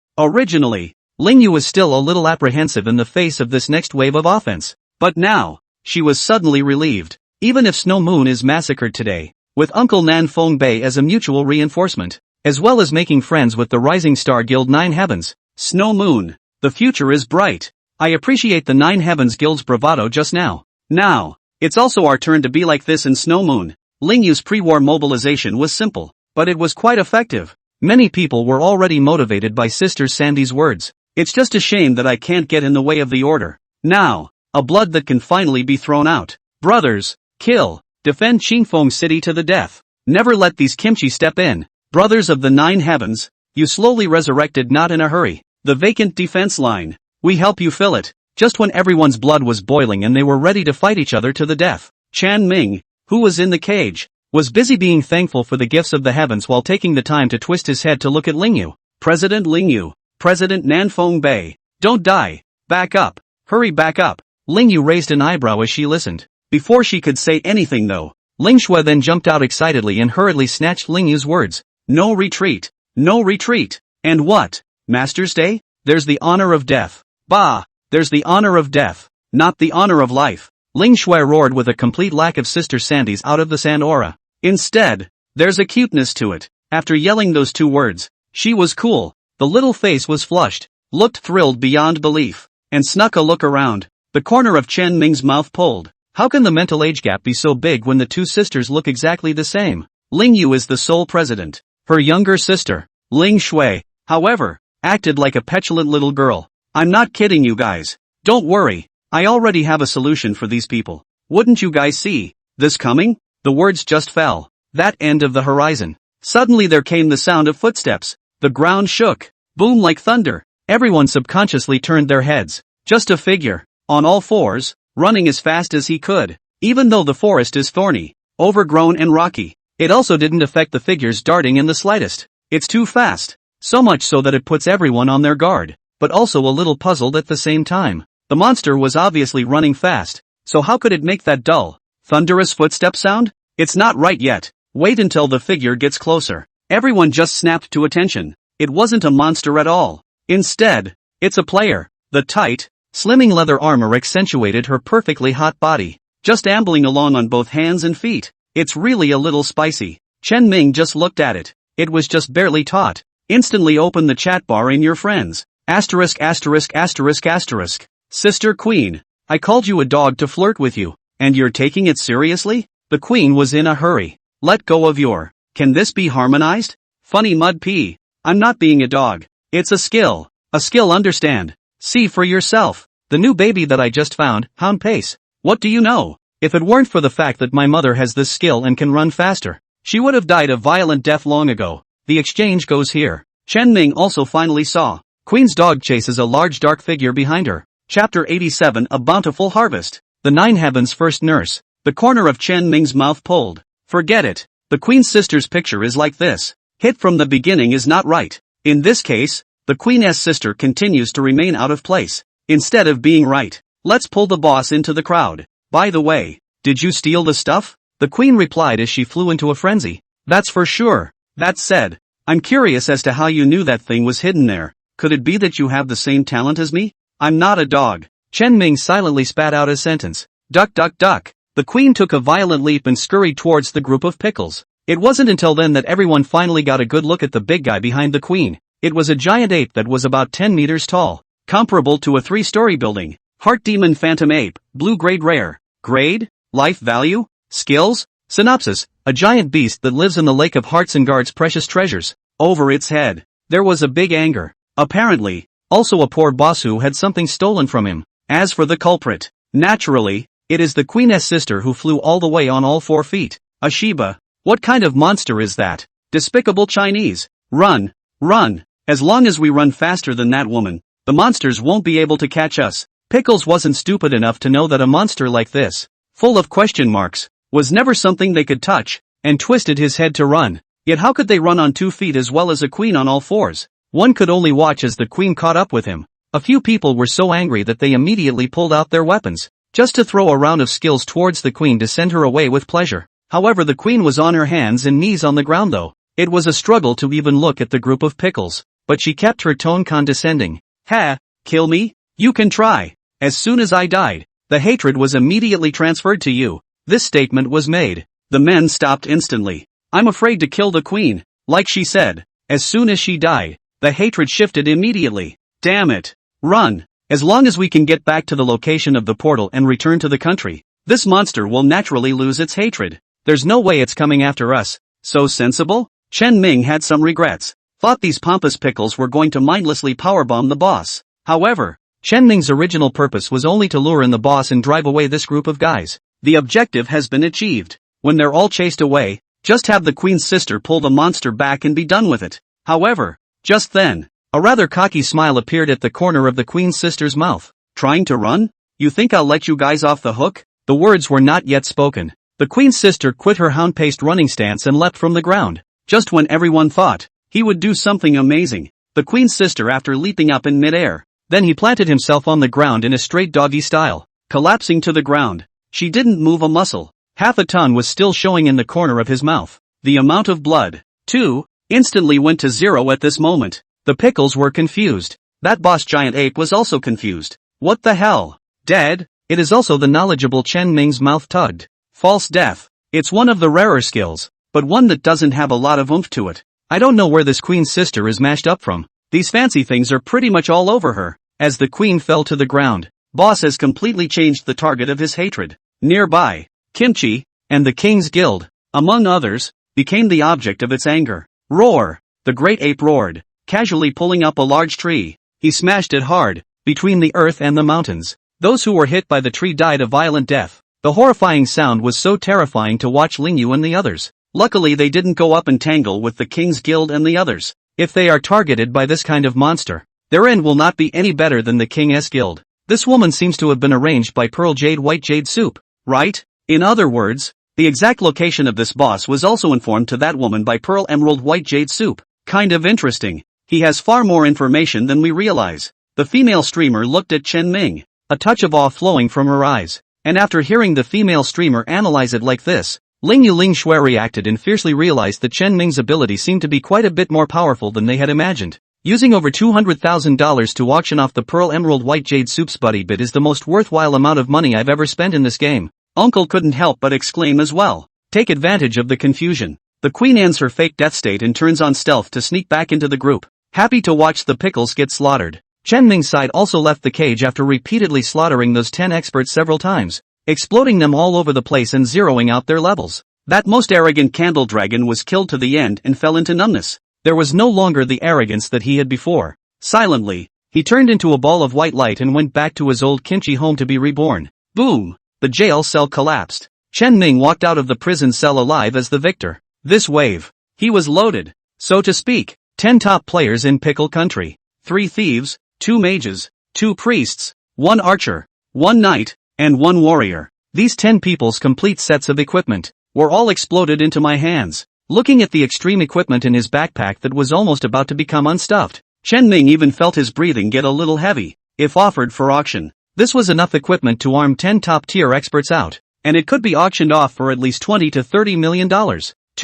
Originally, Ling Yu was still a little apprehensive in the face of this next wave of offense. But now, she was suddenly relieved. Even if Snow Moon is massacred today, with Uncle Nanfeng Bei as a mutual reinforcement, as well as making friends with the Rising Star Guild 9 Heavens, Snow Moon, the future is bright. I appreciate the 9 Heavens Guild's bravado just now. Now, it's also our turn to be like this in Snow Moon. Ling Yu's pre-war mobilization was simple, but it was quite effective. Many people were already motivated by Sister Sandy's words. It's just a shame that I can't get in the way of the order. Now, a blood that can finally be thrown out. Brothers, kill, defend Qingfeng City to the death. Never let these kimchi step in. Brothers of the 9 Heavens, you slowly resurrected not in a hurry. The vacant defense line. We help you fill it. Just when everyone's blood was boiling and they were ready to fight each other to the death, Chan Ming, who was in the cage, was busy being thankful for the gifts of the heavens while taking the time to twist his head to look at Ling Yu. President Ling Yu, President Nanfeng Bei, don't die. Back up. Hurry back up. Ling Yu raised an eyebrow as she listened. Before she could say anything though, Ling Shui then jumped out excitedly and hurriedly snatched Ling Yu's words. No retreat. No retreat. And what? Master's Day? There's the honor of death. Bah! There's the honor of death, not the honor of life. Ling Shui roared with a complete lack of Sister Sandy's out of the sand aura. Instead, there's a cuteness to it. After yelling those 2 words, she was cool. The little face was flushed, looked thrilled beyond belief, and snuck a look around. The corner of Chen Ming's mouth pulled. How can the mental age gap be so big when the 2 sisters look exactly the same? Ling Yu is the sole president. Her younger sister, Ling Shui, however, acted like a petulant little girl. I'm not kidding you guys. Don't worry, I already have a solution for these people. Wouldn't you guys see this coming? The words just fell. That end of the horizon. Suddenly there came the sound of footsteps. The ground shook. Boom like thunder. Everyone subconsciously turned their heads. Just a figure, on all fours, running as fast as he could. Even though the forest is thorny, overgrown and rocky, it also didn't affect the figures darting in the slightest. It's too fast. So much so that it puts everyone on their guard, but also a little puzzled at the same time. The monster was obviously running fast, so how could it make that dull, thunderous footstep sound? It's not right yet. Wait until the figure gets closer. Everyone just snapped to attention. It wasn't a monster at all. Instead, it's a player. The tight, slimming leather armor accentuated her perfectly hot body, just ambling along on both hands and feet. It's really a little spicy. Chen Ming just looked at it. It was just barely taut. Instantly open the chat bar in your friends. Asterisk asterisk asterisk asterisk. Sister Queen, I called you a dog to flirt with you, and you're taking it seriously? The Queen was in a hurry. Let go of your. Can this be harmonized? Funny mud pea. I'm not being a dog. It's a skill. A skill, understand. See for yourself. The new baby that I just found, Hound Pace. What do you know? If it weren't for the fact that my mother has this skill and can run faster, she would have died a violent death long ago. The exchange goes here. Chen Ming also finally saw. Queen's dog chases a large dark figure behind her. Chapter 87, A Bountiful Harvest. The 9 Heavens' first nurse. The corner of Chen Ming's mouth pulled. Forget it. The Queen's sister's picture is like this. Hit from the beginning is not right. In this case, the Queen's sister continues to remain out of place, instead of being right. Let's pull the boss into the crowd. By the way, did you steal the stuff? The Queen replied as she flew into a frenzy. That's for sure. That said, I'm curious as to how you knew that thing was hidden there. Could it be that you have the same talent as me? I'm not a dog. Chen Ming silently spat out his sentence. Duck duck duck. The Queen took a violent leap and scurried towards the group of pickles. It wasn't until then that everyone finally got a good look at the big guy behind the Queen. It was a giant ape that was about 10 meters tall, comparable to a 3-story building. Heart Demon Phantom Ape, Blue Grade Rare. Grade? Life Value? Skills? Synopsis: a giant beast that lives in the Lake of Hearts and guards precious treasures. Over its head, there was a big anger. Apparently, also a poor boss who had something stolen from him. As for the culprit, naturally, it is the Queen's sister who flew all the way on all 4 feet. A Shiba. What kind of monster is that? Despicable Chinese. Run, run. As long as we run faster than that woman, the monsters won't be able to catch us. Pickles wasn't stupid enough to know that a monster like this, full of question marks, was never something they could touch, and twisted his head to run. Yet how could they run on 2 feet as well as a queen on all 4s? One could only watch as the Queen caught up with him. A few people were so angry that they immediately pulled out their weapons, just to throw a round of skills towards the Queen to send her away with pleasure. However, the Queen was on her hands and knees on the ground though. It was a struggle to even look at the group of pickles, but she kept her tone condescending. Ha, kill me? You can try. As soon as I died, the hatred was immediately transferred to you. This statement was made. The men stopped instantly. I'm afraid to kill the Queen. Like she said, as soon as she died, the hatred shifted immediately. Damn it. Run. As long as we can get back to the location of the portal and return to the country, this monster will naturally lose its hatred. There's no way it's coming after us. So sensible? Chen Ming had some regrets. Thought these pompous pickles were going to mindlessly powerbomb the boss. However, Chen Ming's original purpose was only to lure in the boss and drive away this group of guys. The objective has been achieved. When they're all chased away, just have the Queen's sister pull the monster back and be done with it. However, just then, a rather cocky smile appeared at the corner of the Queen's sister's mouth. Trying to run? You think I'll let you guys off the hook? The words were not yet spoken. The Queen's sister quit her hound-paced running stance and leapt from the ground. Just when everyone thought he would do something amazing, the Queen's sister after leaping up in mid-air, then he planted himself on the ground in a straight doggy style, collapsing to the ground. She didn't move a muscle. Half a ton was still showing in the corner of his mouth. The amount of blood, too, instantly went to 0 at this moment. The pickles were confused. That boss giant ape was also confused. What the hell? Dead? It is also the knowledgeable Chen Ming's mouth tugged. False death. It's one of the rarer skills, but one that doesn't have a lot of oomph to it. I don't know where this Queen's sister is mashed up from. These fancy things are pretty much all over her. As the Queen fell to the ground, boss has completely changed the target of his hatred. Nearby, Kimchi, and the King's Guild, among others, became the object of its anger. Roar! The great ape roared, casually pulling up a large tree. He smashed it hard, between the earth and the mountains. Those who were hit by the tree died a violent death. The horrifying sound was so terrifying to watch Lingyu and the others. Luckily they didn't go up and tangle with the King's Guild and the others. If they are targeted by this kind of monster, their end will not be any better than the King's Guild. This woman seems to have been arranged by Pearl Jade White Jade Soup, right? In other words, the exact location of this boss was also informed to that woman by Pearl Emerald White Jade Soup. Kind of interesting. He has far more information than we realize. The female streamer looked at Chen Ming, a touch of awe flowing from her eyes. And after hearing the female streamer analyze it like this, Lingyu Lingshui reacted and fiercely realized that Chen Ming's ability seemed to be quite a bit more powerful than they had imagined. Using over $200,000 to auction off the Pearl Emerald White Jade Soup's buddy bit is the most worthwhile amount of money I've ever spent in this game. Uncle couldn't help but exclaim as well. Take advantage of the confusion. The Queen ends her fake death state and turns on stealth to sneak back into the group. Happy to watch the pickles get slaughtered. Chen Ming's side also left the cage after repeatedly slaughtering those 10 experts several times, exploding them all over the place and zeroing out their levels. That most arrogant candle dragon was killed to the end and fell into numbness. There was no longer the arrogance that he had before. Silently, he turned into a ball of white light and went back to his old kimchi home to be reborn. Boom! The jail cell collapsed. Chen Ming walked out of the prison cell alive as the victor. This wave, he was loaded, so to speak. 10 top players in Pickle Country. 3 thieves, 2 mages, 2 priests, 1 archer, 1 knight, and 1 warrior. These 10 people's complete sets of equipment. were all exploded into my hands. Looking at the extreme equipment in his backpack that was almost about to become unstuffed, Chen Ming even felt his breathing get a little heavy. If offered for auction, this was enough equipment to arm 10 top-tier experts out, and it could be auctioned off for at least $20 to $30 million, $2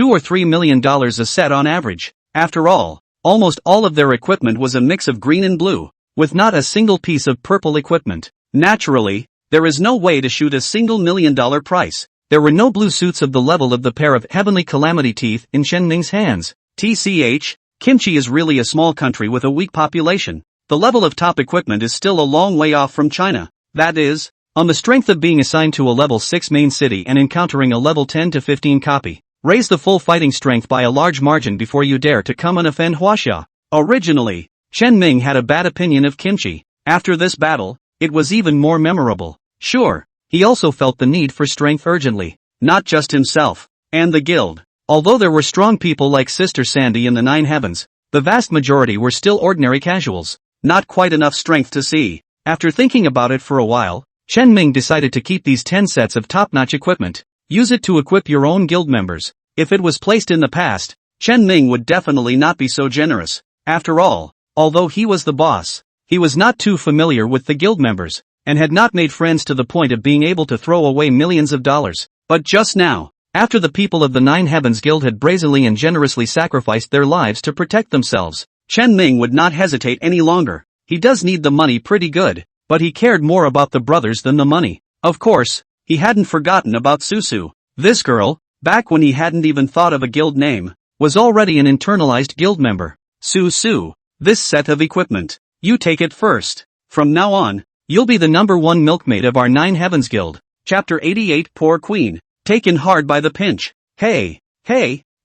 or $3 million a set on average. After all, almost all of their equipment was a mix of green and blue, with not a single piece of purple equipment. Naturally, there is no way to shoot a single $1 million price. There were no blue suits of the level of the pair of heavenly calamity teeth in Chen Ming's hands. TCH, Kimchi is really a small country with a weak population. The level of top equipment is still a long way off from China. That is, on the strength of being assigned to a level 6 main city and encountering a level 10 to 15 copy. Raise the full fighting strength by a large margin before you dare to come and offend Huaxia. Originally, Chen Ming had a bad opinion of Kimchi. After this battle, it was even more memorable. Sure, he also felt the need for strength urgently. Not just himself, and the guild. Although there were strong people like Sister Sandy in the Nine Heavens, the vast majority were still ordinary casuals. Not quite enough strength to see. After thinking about it for a while, Chen Ming decided to keep these 10 sets of top-notch equipment. Use it to equip your own guild members. If it was placed in the past, Chen Ming would definitely not be so generous. After all, although he was the boss, he was not too familiar with the guild members, and had not made friends to the point of being able to throw away millions of dollars. But just now, after the people of the Nine Heavens Guild had brazenly and generously sacrificed their lives to protect themselves, Chen Ming would not hesitate any longer. He does need the money pretty good, but he cared more about the brothers than the money. Of course, he hadn't forgotten about Susu. This girl, back when he hadn't even thought of a guild name, was already an internalized guild member. Susu, this set of equipment, you take it first. From now on, you'll be the #1 milkmaid of our Nine Heavens Guild. Chapter 88 Poor Queen, taken hard by the pinch. Hey,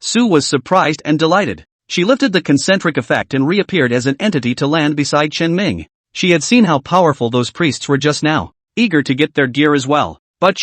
Su was surprised and delighted. She lifted the concentric effect and reappeared as an entity to land beside Chen Ming. She had seen how powerful those priests were just now, eager to get their gear as well. But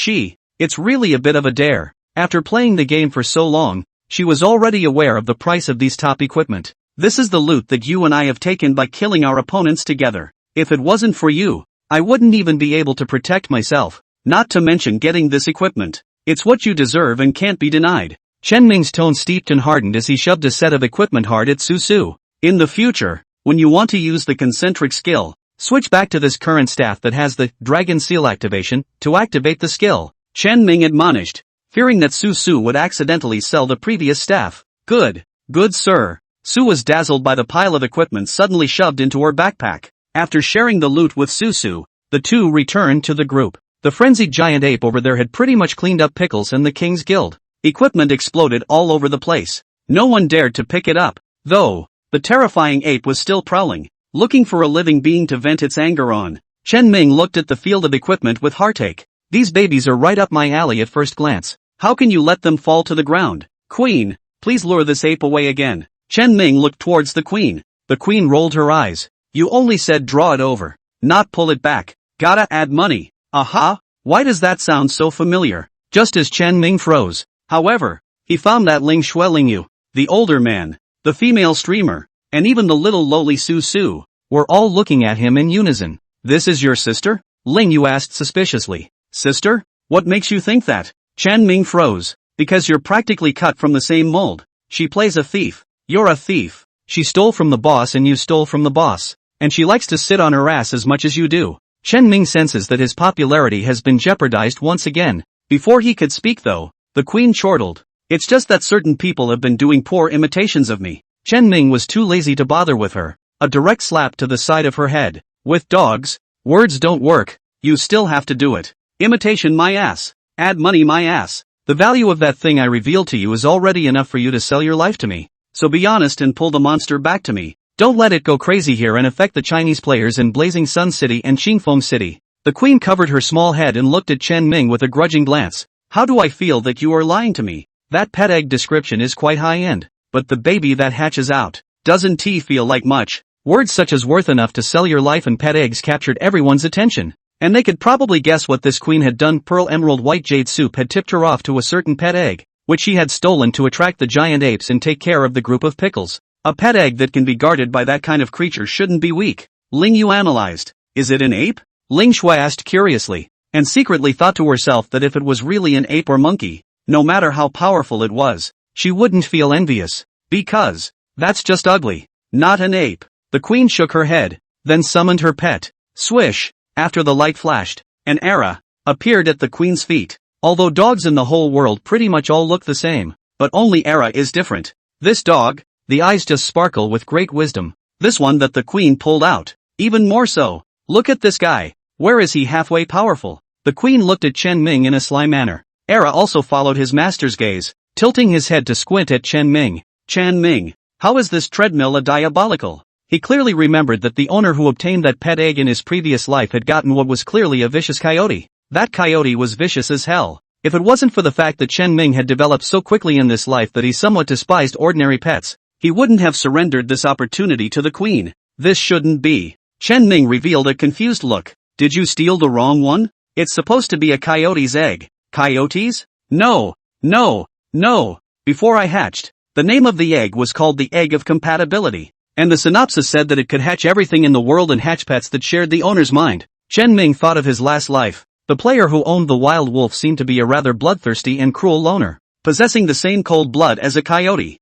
it's really a bit of a dare. After playing the game for so long, she was already aware of the price of these top equipment. This is the loot that you and I have taken by killing our opponents together. If it wasn't for you, I wouldn't even be able to protect myself, not to mention getting this equipment. It's what you deserve and can't be denied. Chen Ming's tone steeped and hardened as he shoved a set of equipment hard at Susu. In the future, when you want to use the concentric skill, switch back to this current staff that has the Dragon Seal activation to activate the skill, Chen Ming admonished, fearing that Susu would accidentally sell the previous staff. Good sir. Su was dazzled by the pile of equipment suddenly shoved into her backpack. After sharing the loot with Susu, the two returned to the group. The frenzied giant ape over there had pretty much cleaned up Pickles and the King's Guild. Equipment exploded all over the place. No one dared to pick it up, though. The terrifying ape was still prowling, looking for a living being to vent its anger on. Chen Ming looked at the field of equipment with heartache. These babies are right up my alley at first glance. How can you let them fall to the ground? Queen, please lure this ape away again. Chen Ming looked towards the queen. The queen rolled her eyes. You only said draw it over, not pull it back. Gotta add money. Aha, why does that sound so familiar? Just as Chen Ming froze. However, he found that Ling Xuelingyu, the older man, the female streamer, and even the little lowly Su were all looking at him in unison. This is your sister? Ling Yu asked suspiciously. Sister? What makes you think that? Chen Ming froze. Because you're practically cut from the same mold. She plays a thief. You're a thief. She stole from the boss and you stole from the boss. And she likes to sit on her ass as much as you do. Chen Ming senses that his popularity has been jeopardized once again. Before he could speak though, the queen chortled. It's just that certain people have been doing poor imitations of me. Chen Ming was too lazy to bother with her. A direct slap to the side of her head. With dogs, words don't work. You still have to do it. Imitation my ass. Add money my ass. The value of that thing I revealed to you is already enough for you to sell your life to me. So be honest and pull the monster back to me. Don't let it go crazy here and affect the Chinese players in Blazing Sun City and Qingfeng City. The queen covered her small head and looked at Chen Ming with a grudging glance. How do I feel that you are lying to me? That pet egg description is quite high-end, but the baby that hatches out doesn't feel like much. Words such as worth enough to sell your life and pet eggs captured everyone's attention, and they could probably guess what this queen had done. Pearl Emerald White Jade Soup had tipped her off to a certain pet egg, which she had stolen to attract the giant apes and take care of the group of Pickles. A pet egg that can be guarded by that kind of creature shouldn't be weak. Ling Yu analyzed. Is it an ape? Ling Shui asked curiously, and secretly thought to herself that if it was really an ape or monkey, no matter how powerful it was, she wouldn't feel envious. Because that's just ugly. Not an ape. The queen shook her head, then summoned her pet. Swish, after the light flashed, an Era appeared at the queen's feet. Although dogs in the whole world pretty much all look the same, but only Era is different. This dog, the eyes just sparkle with great wisdom. This one that the queen pulled out, even more so. Look at this guy. Where is he halfway powerful? The queen looked at Chen Ming in a sly manner. Era also followed his master's gaze, tilting his head to squint at Chen Ming. Chen Ming, how is this treadmill a diabolical? He clearly remembered that the owner who obtained that pet egg in his previous life had gotten what was clearly a vicious coyote. That coyote was vicious as hell. If it wasn't for the fact that Chen Ming had developed so quickly in this life that he somewhat despised ordinary pets, he wouldn't have surrendered this opportunity to the queen. This shouldn't be. Chen Ming revealed a confused look. Did you steal the wrong one? It's supposed to be a coyote's egg. Coyotes? No. Before I hatched, the name of the egg was called the Egg of Compatibility. And the synopsis said that it could hatch everything in the world and hatch pets that shared the owner's mind. Chen Ming thought of his last life. The player who owned the wild wolf seemed to be a rather bloodthirsty and cruel loner, possessing the same cold blood as a coyote.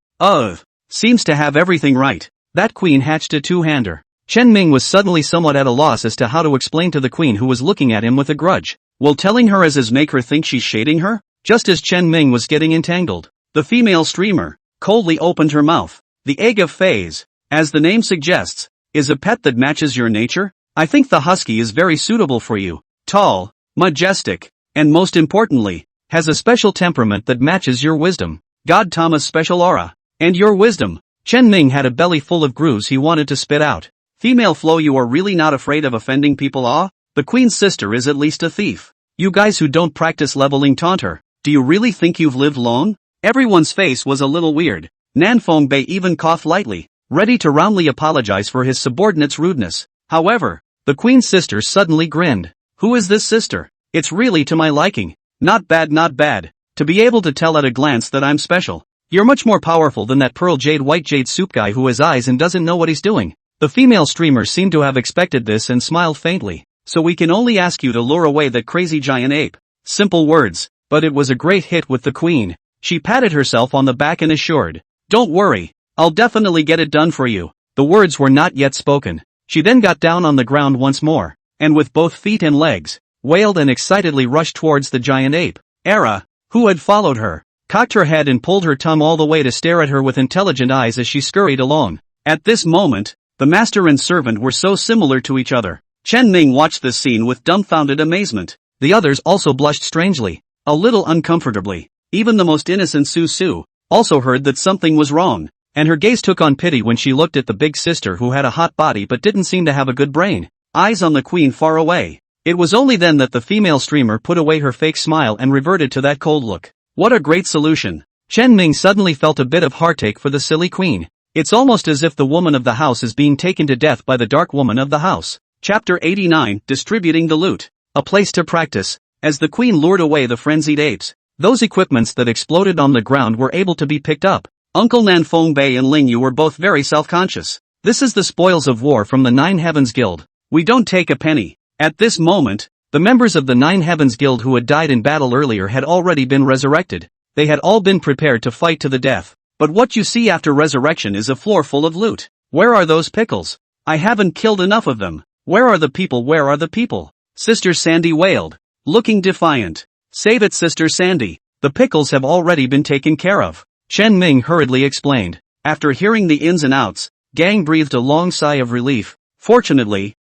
Seems to have everything right. That queen hatched a two-hander. Chen Ming was suddenly somewhat at a loss as to how to explain to the queen who was looking at him with a grudge. Will telling her as make her think she's shading her? Just as Chen Ming was getting entangled, the female streamer coldly opened her mouth. The egg of phase, as the name suggests, is a pet that matches your nature. I think the husky is very suitable for you. Tall, majestic, and most importantly, has a special temperament that matches your wisdom. God Thomas' special aura. And your wisdom. Chen Ming had a belly full of grooves he wanted to spit out. Female Flo, you are really not afraid of offending people? The queen's sister is at least a thief. You guys who don't practice leveling taunt her. Do you really think you've lived long? Everyone's face was a little weird. Nanfeng Bei even coughed lightly, ready to roundly apologize for his subordinate's rudeness. However, the queen's sister suddenly grinned. Who is this sister? It's really to my liking. Not bad. To be able to tell at a glance that I'm special. You're much more powerful than that pearl jade white jade soup guy who has eyes and doesn't know what he's doing. The female streamer seemed to have expected this and smiled faintly. So we can only ask you to lure away that crazy giant ape. Simple words, but it was a great hit with the queen. She patted herself on the back and assured, "Don't worry, I'll definitely get it done for you." The words were not yet spoken. She then got down on the ground once more, and with both feet and legs, wailed and excitedly rushed towards the giant ape. Era, who had followed her, cocked her head and pulled her tongue all the way to stare at her with intelligent eyes as she scurried along. At this moment, the master and servant were so similar to each other. Chen Ming watched this scene with dumbfounded amazement. The others also blushed strangely, a little uncomfortably. Even the most innocent Su Su also heard that something was wrong, and her gaze took on pity when she looked at the big sister who had a hot body but didn't seem to have a good brain. Eyes on the queen far away. It was only then that the female streamer put away her fake smile and reverted to that cold look. What a great solution. Chen Ming suddenly felt a bit of heartache for the silly queen. It's almost as if the woman of the house is being taken to death by the dark woman of the house. Chapter 89, Distributing the Loot. A place to practice. As the queen lured away the frenzied apes, those equipments that exploded on the ground were able to be picked up. Uncle Nanfeng Bei and Ling Yu were both very self-conscious. This is the spoils of war from the Nine Heavens Guild. We don't take a penny. At this moment, the members of the Nine Heavens Guild who had died in battle earlier had already been resurrected. They had all been prepared to fight to the death. But what you see after resurrection is a floor full of loot. Where are those pickles? I haven't killed enough of them. Where are the people? Where are the people? Sister Sandy wailed, looking defiant. Save it, Sister Sandy. The pickles have already been taken care of. Chen Ming hurriedly explained. After hearing the ins and outs, Gang breathed a long sigh of relief. Fortunately,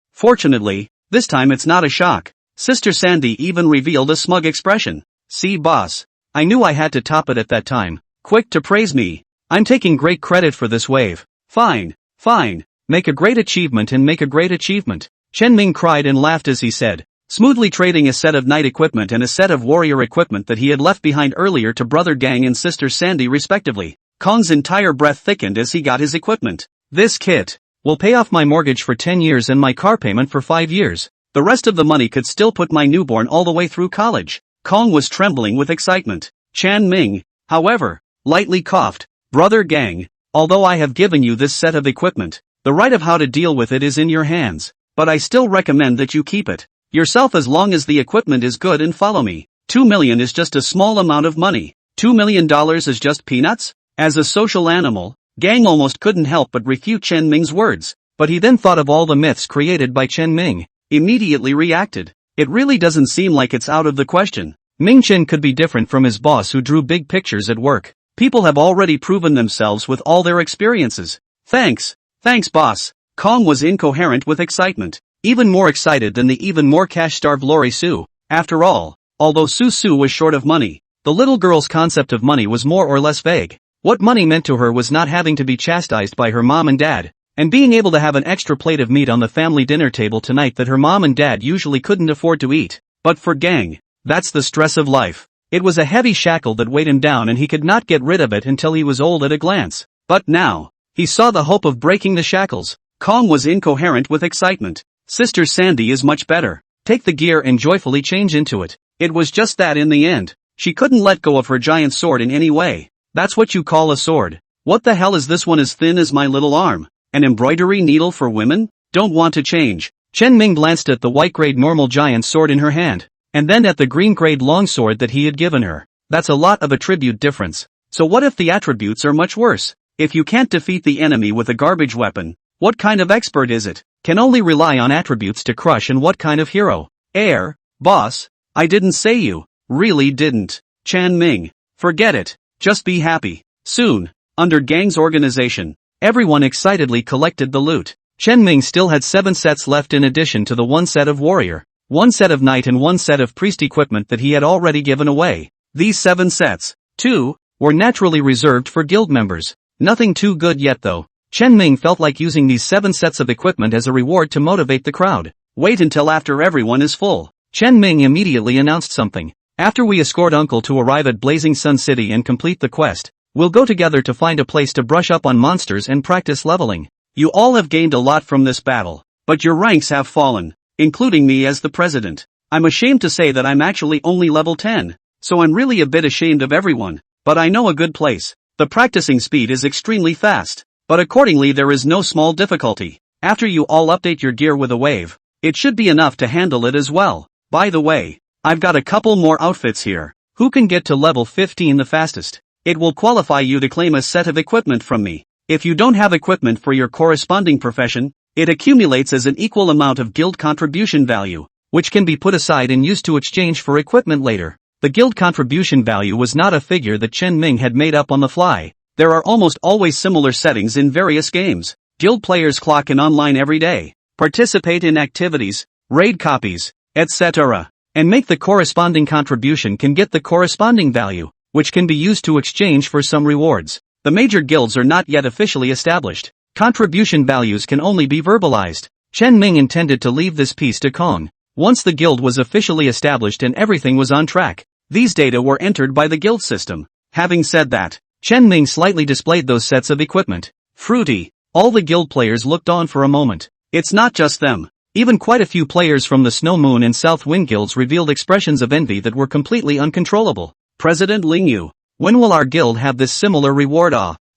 this time it's not a shock. Sister Sandy even revealed a smug expression. See, boss. I knew I had to top it at that time. Quick to praise me. I'm taking great credit for this wave. Fine. Make a great achievement and make a great achievement. Chen Ming cried and laughed as he said, smoothly trading a set of knight equipment and a set of warrior equipment that he had left behind earlier to Brother Gang and Sister Sandy respectively. Kong's entire breath thickened as he got his equipment. This kit will pay off my mortgage for 10 years and my car payment for 5 years. The rest of the money could still put my newborn all the way through college. Kong was trembling with excitement. Chen Ming, however, lightly coughed. Brother Gang, although I have given you this set of equipment, the right of how to deal with it is in your hands. But I still recommend that you keep it yourself as long as the equipment is good and follow me. 2 million is just a small amount of money. $2 million is just peanuts? As a social animal, Gang almost couldn't help but refute Chen Ming's words, but he then thought of all the myths created by Chen Ming, immediately reacted. It really doesn't seem like it's out of the question. Ming Chen could be different from his boss who drew big pictures at work. People have already proven themselves with all their experiences. Thanks boss. Kong was incoherent with excitement, even more excited than the even more cash-starved Lori Su. After all, although Su was short of money, the little girl's concept of money was more or less vague. What money meant to her was not having to be chastised by her mom and dad, and being able to have an extra plate of meat on the family dinner table tonight that her mom and dad usually couldn't afford to eat. But for Gang, that's the stress of life. It was a heavy shackle that weighed him down and he could not get rid of it until he was old at a glance. But now, he saw the hope of breaking the shackles. Kong was incoherent with excitement. Sister Sandy is much better. Take the gear and joyfully change into it. It was just that in the end. She couldn't let go of her giant sword in any way. That's what you call a sword. What the hell is this one as thin as my little arm? An embroidery needle for women? Don't want to change. Chen Ming glanced at the white-grade normal giant sword in her hand, and then at the green-grade longsword that he had given her. That's a lot of attribute difference. So what if the attributes are much worse? If you can't defeat the enemy with a garbage weapon, what kind of expert is it? Can only rely on attributes to crush, and what kind of hero? Boss, I didn't say you. Really didn't. Chen Ming. Forget it. Just be happy. Soon, under Gang's organization, everyone excitedly collected the loot. Chen Ming still had 7 sets left in addition to the 1 set of warrior, 1 set of knight and 1 set of priest equipment that he had already given away. These 7 sets, too, were naturally reserved for guild members. Nothing too good yet though. Chen Ming felt like using these 7 sets of equipment as a reward to motivate the crowd. Wait until after everyone is full. Chen Ming immediately announced something. After we escort Uncle to arrive at Blazing Sun City and complete the quest, we'll go together to find a place to brush up on monsters and practice leveling. You all have gained a lot from this battle, but your ranks have fallen, including me as the president. I'm ashamed to say that I'm actually only level 10, so I'm really a bit ashamed of everyone, but I know a good place. The practicing speed is extremely fast, but accordingly there is no small difficulty. After you all update your gear with a wave, it should be enough to handle it as well. By the way, I've got a couple more outfits here. Who can get to level 15 the fastest? It will qualify you to claim a set of equipment from me. If you don't have equipment for your corresponding profession, it accumulates as an equal amount of guild contribution value, which can be put aside and used to exchange for equipment later. The guild contribution value was not a figure that Chen Ming had made up on the fly. There are almost always similar settings in various games. Guild players clock in online every day, participate in activities, raid copies, etc., and make the corresponding contribution can get the corresponding value, which can be used to exchange for some rewards. The major guilds are not yet officially established. Contribution values can only be verbalized. Chen Ming intended to leave this piece to Kong. Once the guild was officially established and everything was on track, these data were entered by the guild system. Having said that, Chen Ming slightly displayed those sets of equipment. Fruity. All the guild players looked on for a moment. It's not just them. Even quite a few players from the Snow Moon and South Wind guilds revealed expressions of envy that were completely uncontrollable. President Lingyu, when will our guild have this similar reward?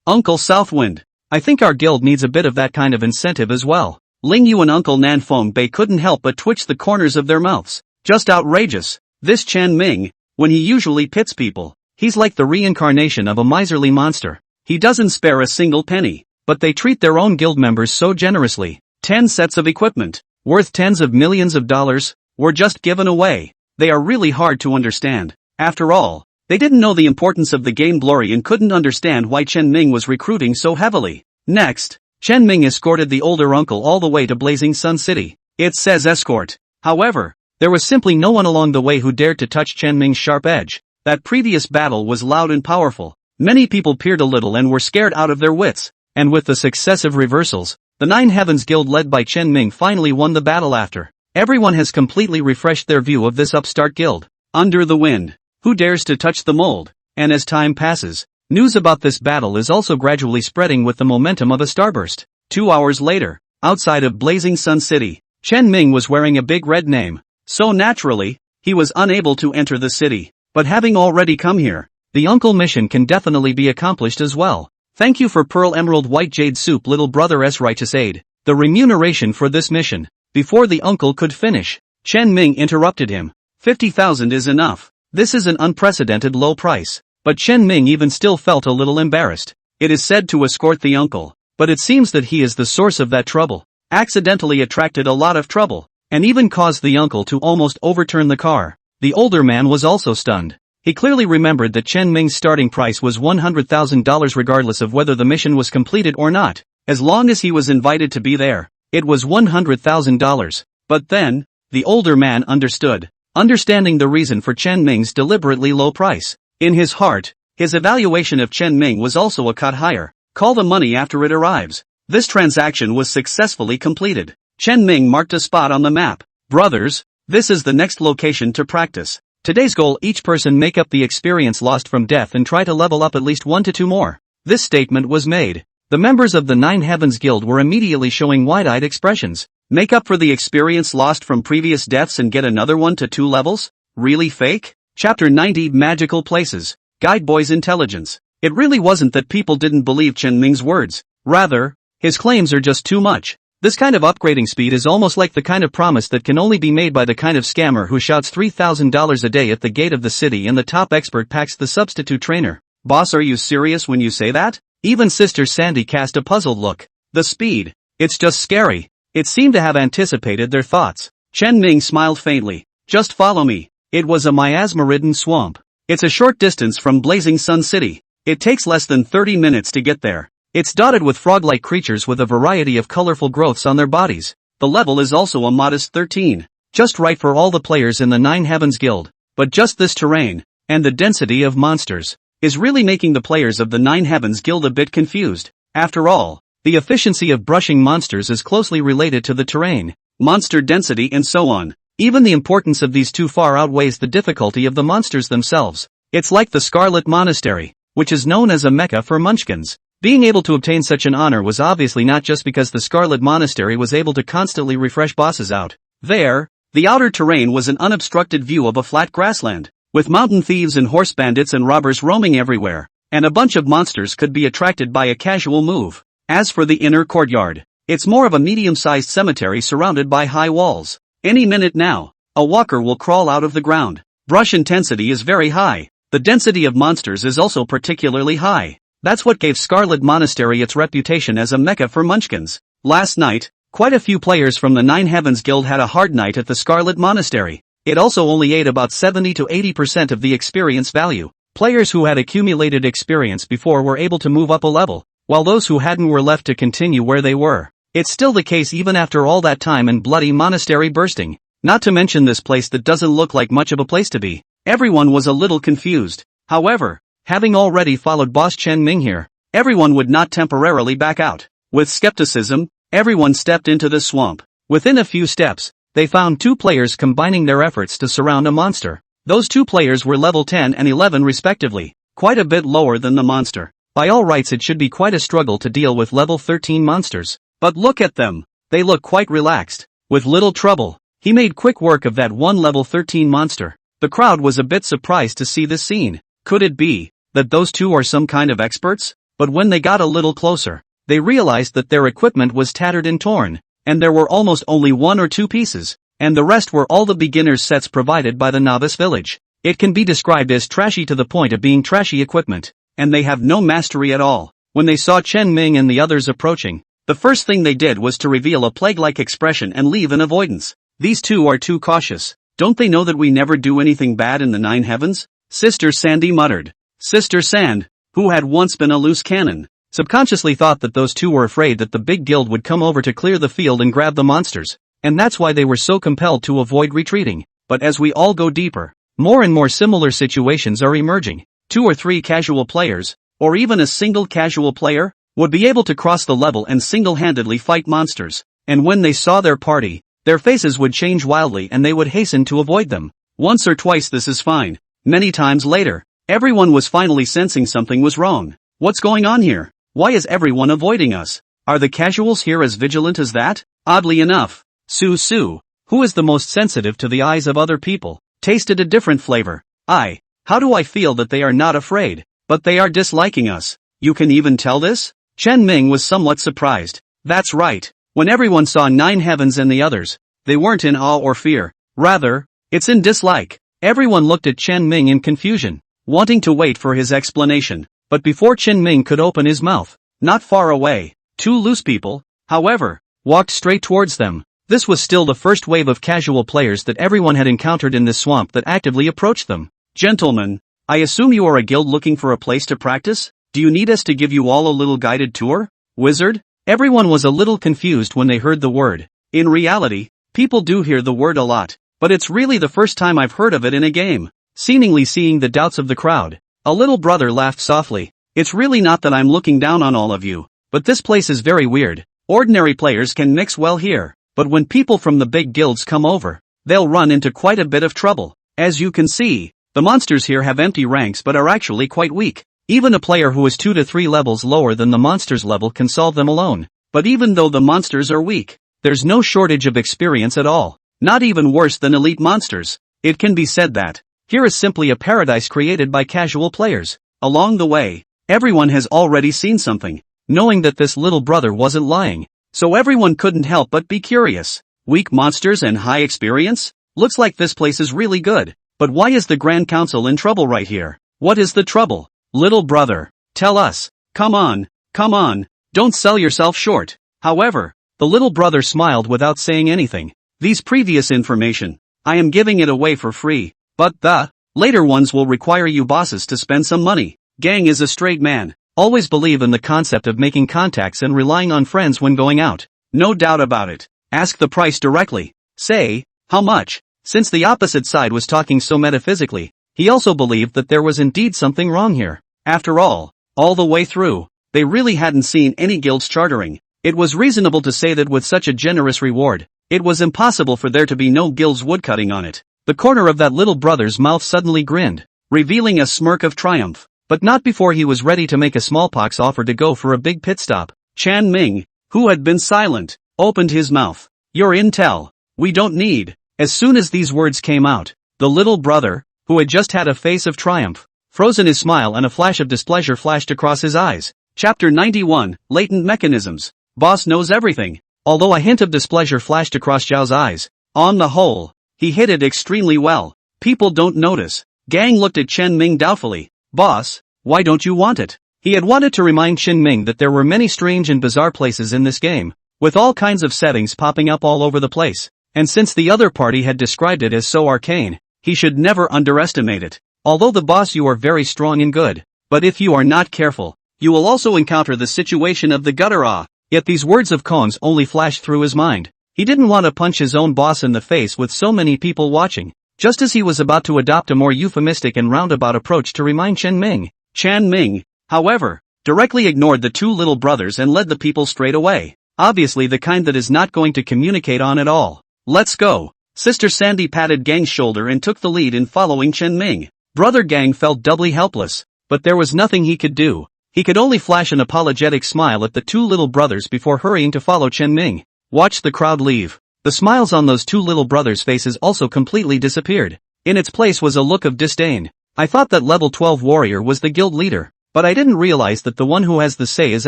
Uncle Southwind, I think our guild needs a bit of that kind of incentive as well. Lingyu and Uncle Nanfeng Bei couldn't help but twitch the corners of their mouths. Just outrageous. This Chen Ming, when he usually pits people, he's like the reincarnation of a miserly monster. He doesn't spare a single penny, but they treat their own guild members so generously. 10 sets of equipment, worth tens of millions of dollars, were just given away. They are really hard to understand. After all, they didn't know the importance of the game glory and couldn't understand why Chen Ming was recruiting so heavily. Next, Chen Ming escorted the older uncle all the way to Blazing Sun City. It says escort. However, there was simply no one along the way who dared to touch Chen Ming's sharp edge. That previous battle was loud and powerful. Many people peered a little and were scared out of their wits. And with the successive reversals, the Nine Heavens Guild led by Chen Ming finally won the battle. After everyone has completely refreshed their view of this upstart guild. Under the wind. Who dares to touch the mold? And as time passes, news about this battle is also gradually spreading with the momentum of a starburst. 2 hours later, outside of Blazing Sun City, Chen Ming was wearing a big red name. So naturally, he was unable to enter the city. But having already come here, the uncle mission can definitely be accomplished as well. Thank you for Pearl Emerald White Jade Soup, little brother's righteous aid. The remuneration for this mission. Before the uncle could finish, Chen Ming interrupted him. 50,000 is enough. This is an unprecedented low price. but Chen Ming even still felt a little embarrassed. It is said to escort the uncle, but it seems that he is the source of that trouble. Accidentally attracted a lot of trouble, and even caused the uncle to almost overturn the car. The older man was also stunned. He clearly remembered that Chen Ming's starting price was $100,000 regardless of whether the mission was completed or not. As long as he was invited to be there, it was $100,000. But then, the older man understood, understanding the reason for Chen Ming's deliberately low price. In his heart, his evaluation of Chen Ming was also a cut higher. Call the money after it arrives. This transaction was successfully completed. Chen Ming marked a spot on the map. Brothers, this is the next location to practice. Today's goal: each person make up the experience lost from death and try to level up at least 1 to 2 more. This statement was made. The members of the Nine Heavens Guild were immediately showing wide-eyed expressions. Make up for the experience lost from previous deaths and get another 1 to 2 levels? Really fake? Chapter 90 Magical Places. Guide Boy's Intelligence. It really wasn't that people didn't believe Chen Ming's words. Rather, his claims are just too much. This kind of upgrading speed is almost like the kind of promise that can only be made by the kind of scammer who shouts $3,000 a day at the gate of the city and the top expert packs the substitute trainer. Boss, are you serious when you say that? Even Sister Sandy cast a puzzled look. The speed. It's just scary. It seemed to have anticipated their thoughts. Chen Ming smiled faintly. Just follow me. It was a miasma-ridden swamp. It's a short distance from Blazing Sun City. It takes less than 30 minutes to get there. It's dotted with frog-like creatures with a variety of colorful growths on their bodies. The level is also a modest 13. Just right for all the players in the Nine Heavens Guild. But just this terrain, and the density of monsters, is really making the players of the Nine Heavens Guild a bit confused. After all, the efficiency of brushing monsters is closely related to the terrain, monster density and so on. Even the importance of these two far outweighs the difficulty of the monsters themselves. It's like the Scarlet Monastery, which is known as a mecca for munchkins. Being able to obtain such an honor was obviously not just because the Scarlet Monastery was able to constantly refresh bosses out there. The outer terrain was an unobstructed view of a flat grassland, with mountain thieves and horse bandits and robbers roaming everywhere, and a bunch of monsters could be attracted by a casual move. As for the inner courtyard, it's more of a medium-sized cemetery surrounded by high walls. Any minute now, a walker will crawl out of the ground. Brush intensity is very high. The density of monsters is also particularly high. That's what gave Scarlet Monastery its reputation as a mecca for munchkins. Last night, quite a few players from the Nine Heavens Guild had a hard night at the Scarlet Monastery. It also only ate about 70 to 80% of the experience value. Players who had accumulated experience before were able to move up a level, while those who hadn't were left to continue where they were. It's still the case even after all that time and bloody monastery bursting. Not to mention this place that doesn't look like much of a place to be. Everyone was a little confused. However, having already followed Boss Chen Ming here, everyone would not temporarily back out. With skepticism, everyone stepped into the swamp. Within a few steps, they found 2 players combining their efforts to surround a monster. Those 2 players were level 10 and 11 respectively, quite a bit lower than the monster. By all rights it should be quite a struggle to deal with level 13 monsters. But look at them. They look quite relaxed. With little trouble, he made quick work of that one level 13 monster. The crowd was a bit surprised to see this scene. Could it be that those 2 are some kind of experts? But when they got a little closer, they realized that their equipment was tattered and torn, and there were almost only 1 or 2 pieces, and the rest were all the beginner's sets provided by the novice village. It can be described as trashy to the point of being trashy equipment, and they have no mastery at all. When they saw Chen Ming and the others approaching, the first thing they did was to reveal a plague-like expression and leave in avoidance. These 2 are too cautious. Don't they know that we never do anything bad in the Nine Heavens? Sister Sandy muttered. Sister Sand, who had once been a loose cannon, subconsciously thought that those 2 were afraid that the big guild would come over to clear the field and grab the monsters, and that's why they were so compelled to avoid retreating. But as we all go deeper, more and more similar situations are emerging. 2 or 3 casual players, or even a single casual player, would be able to cross the level and single-handedly fight monsters, and when they saw their party, their faces would change wildly and they would hasten to avoid them. Once or twice this is fine. Many times later, everyone was finally sensing something was wrong. What's going on here? Why is everyone avoiding us? Are the casuals here as vigilant as that? Oddly enough, Su, who is the most sensitive to the eyes of other people, tasted a different flavor. How do I feel that they are not afraid, but they are disliking us? You can even tell this? Chen Ming was somewhat surprised. That's right. When everyone saw Nine Heavens and the others, they weren't in awe or fear. Rather, it's in dislike. Everyone looked at Chen Ming in confusion. wanting to wait for his explanation. But before Chen Ming could open his mouth, not far away, two loose people, however, walked straight towards them. This was still the first wave of casual players that everyone had encountered in this swamp that actively approached them. Gentlemen, I assume you are a guild looking for a place to practice? Do you need us to give you all a little guided tour? Wizard? Everyone was a little confused when they heard the word. In reality, people do hear the word a lot, but it's really the first time I've heard of it in a game. Seemingly seeing the doubts of the crowd, a little brother laughed softly. It's really not that I'm looking down on all of you, but this place is very weird. Ordinary players can mix well here, but when people from the big guilds come over, they'll run into quite a bit of trouble. As you can see, the monsters here have empty ranks but are actually quite weak. Even a player who is 2 to 3 levels lower than the monsters level can solve them alone. But even though the monsters are weak, there's no shortage of experience at all. Not even worse than elite monsters. It can be said that here is simply a paradise created by casual players. Along the way, everyone has already seen something, knowing that this little brother wasn't lying. So everyone couldn't help but be curious. Weak monsters and high experience? Looks like this place is really good. But why is the Grand Council in trouble right here? What is the trouble? Little brother, tell us. Come on, don't sell yourself short. However, the little brother smiled without saying anything. These previous information, I am giving it away for free, but the later ones will require you bosses to spend some money. Gang is a straight man. Always believe in the concept of making contacts and relying on friends when going out. No doubt about it. Ask the price directly. Say, how much? Since the opposite side was talking so metaphysically, he also believed that there was indeed something wrong here. After all the way through, they really hadn't seen any guilds chartering. It was reasonable to say that with such a generous reward, it was impossible for there to be no guilds woodcutting on it. The corner of that little brother's mouth suddenly grinned, revealing a smirk of triumph. But not before he was ready to make a smallpox offer to go for a big pit stop. Chen Ming, who had been silent, opened his mouth. Your intel, we don't need. As soon as these words came out, the little brother, who had just had a face of triumph, frozen his smile and a flash of displeasure flashed across his eyes. Chapter 91, Latent Mechanisms. Boss knows everything. Although a hint of displeasure flashed across Zhao's eyes, on the whole, he hid it extremely well. People don't notice. Gang looked at Chen Ming doubtfully. Boss, why don't you want it? He had wanted to remind Chen Ming that there were many strange and bizarre places in this game, with all kinds of settings popping up all over the place. And since the other party had described it as so arcane, he should never underestimate it. Although the boss, you are very strong and good, but if you are not careful, you will also encounter the situation of the gutter. Yet these words of Kong's only flashed through his mind. He didn't want to punch his own boss in the face with so many people watching. Just as he was about to adopt a more euphemistic and roundabout approach to remind Chen Ming, however, directly ignored the two little brothers and led the people straight away. Obviously the kind that is not going to communicate on at all. Let's go. Sister Sandy patted Gang's shoulder and took the lead in following Chen Ming. Brother Gang felt doubly helpless, but there was nothing he could do. He could only flash an apologetic smile at the two little brothers before hurrying to follow Chen Ming. Watch the crowd leave. The smiles on those two little brothers' faces also completely disappeared. In its place was a look of disdain. I thought that level 12 warrior was the guild leader, but I didn't realize that the one who has the say is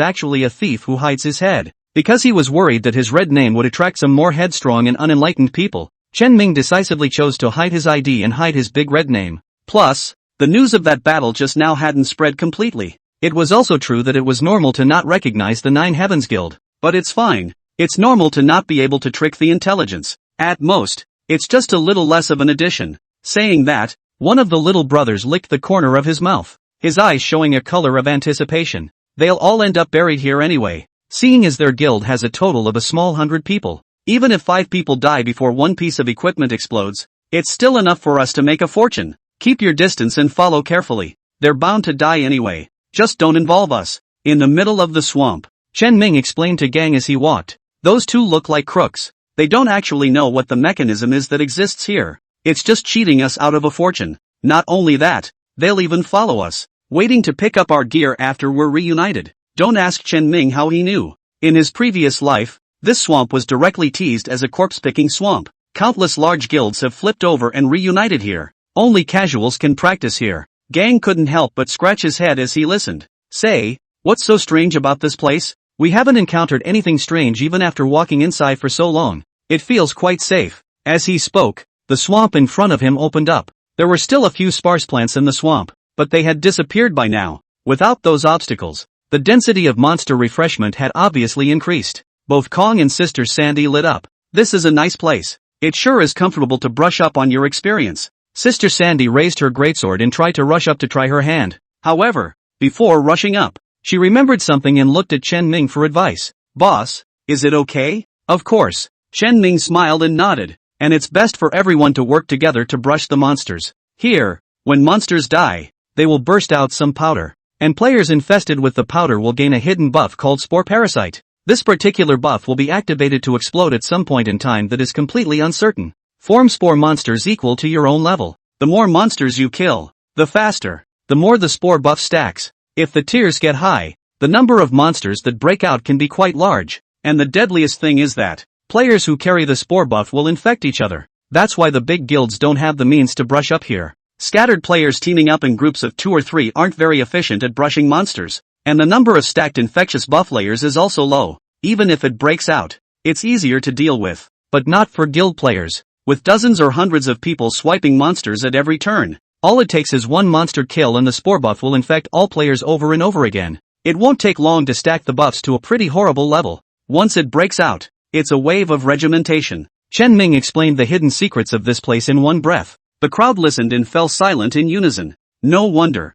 actually a thief who hides his head. Because he was worried that his red name would attract some more headstrong and unenlightened people, Chen Ming decisively chose to hide his ID and hide his big red name. Plus, the news of that battle just now hadn't spread completely. It was also true that it was normal to not recognize the Nine Heavens Guild. But it's fine. It's normal to not be able to trick the intelligence. At most, it's just a little less of an addition. Saying that, one of the little brothers licked the corner of his mouth, his eyes showing a color of anticipation. They'll all end up buried here anyway, seeing as their guild has a total of a small 100 people. Even if 5 people die before one piece of equipment explodes, it's still enough for us to make a fortune. Keep your distance and follow carefully. They're bound to die anyway. Just don't involve us. In the middle of the swamp, Chen Ming explained to Gang as he walked. Those two look like crooks. They don't actually know what the mechanism is that exists here. It's just cheating us out of a fortune. Not only that, they'll even follow us, waiting to pick up our gear after we're reunited. Don't ask Chen Ming how he knew. In his previous life, this swamp was directly teased as a corpse-picking swamp. Countless large guilds have flipped over and reunited here. Only casuals can practice here. Gang couldn't help but scratch his head as he listened. Say, what's so strange about this place? We haven't encountered anything strange even after walking inside for so long. It feels quite safe. As he spoke, the swamp in front of him opened up. There were still a few sparse plants in the swamp, but they had disappeared by now. Without those obstacles, the density of monster refreshment had obviously increased. Both Kong and Sister Sandy lit up. This is a nice place. It sure is comfortable to brush up on your experience. Sister Sandy raised her greatsword and tried to rush up to try her hand. However, before rushing up, she remembered something and looked at Chen Ming for advice. Boss, is it okay? Of course. Chen Ming smiled and nodded. And it's best for everyone to work together to brush the monsters. Here, when monsters die, they will burst out some powder. And players infested with the powder will gain a hidden buff called Spore Parasite. This particular buff will be activated to explode at some point in time that is completely uncertain. Form spore monsters equal to your own level. The more monsters you kill, the faster. The more the spore buff stacks. If the tiers get high, the number of monsters that break out can be quite large. And the deadliest thing is that players who carry the spore buff will infect each other. That's why the big guilds don't have the means to brush up here. Scattered players teaming up in groups of 2 or 3 aren't very efficient at brushing monsters. And the number of stacked infectious buff layers is also low. Even if it breaks out, it's easier to deal with. But not for guild players. With dozens or hundreds of people swiping monsters at every turn, all it takes is one monster kill and the spore buff will infect all players over and over again. It won't take long to stack the buffs to a pretty horrible level. Once it breaks out, it's a wave of regimentation. Chen Ming explained the hidden secrets of this place in one breath. The crowd listened and fell silent in unison. No wonder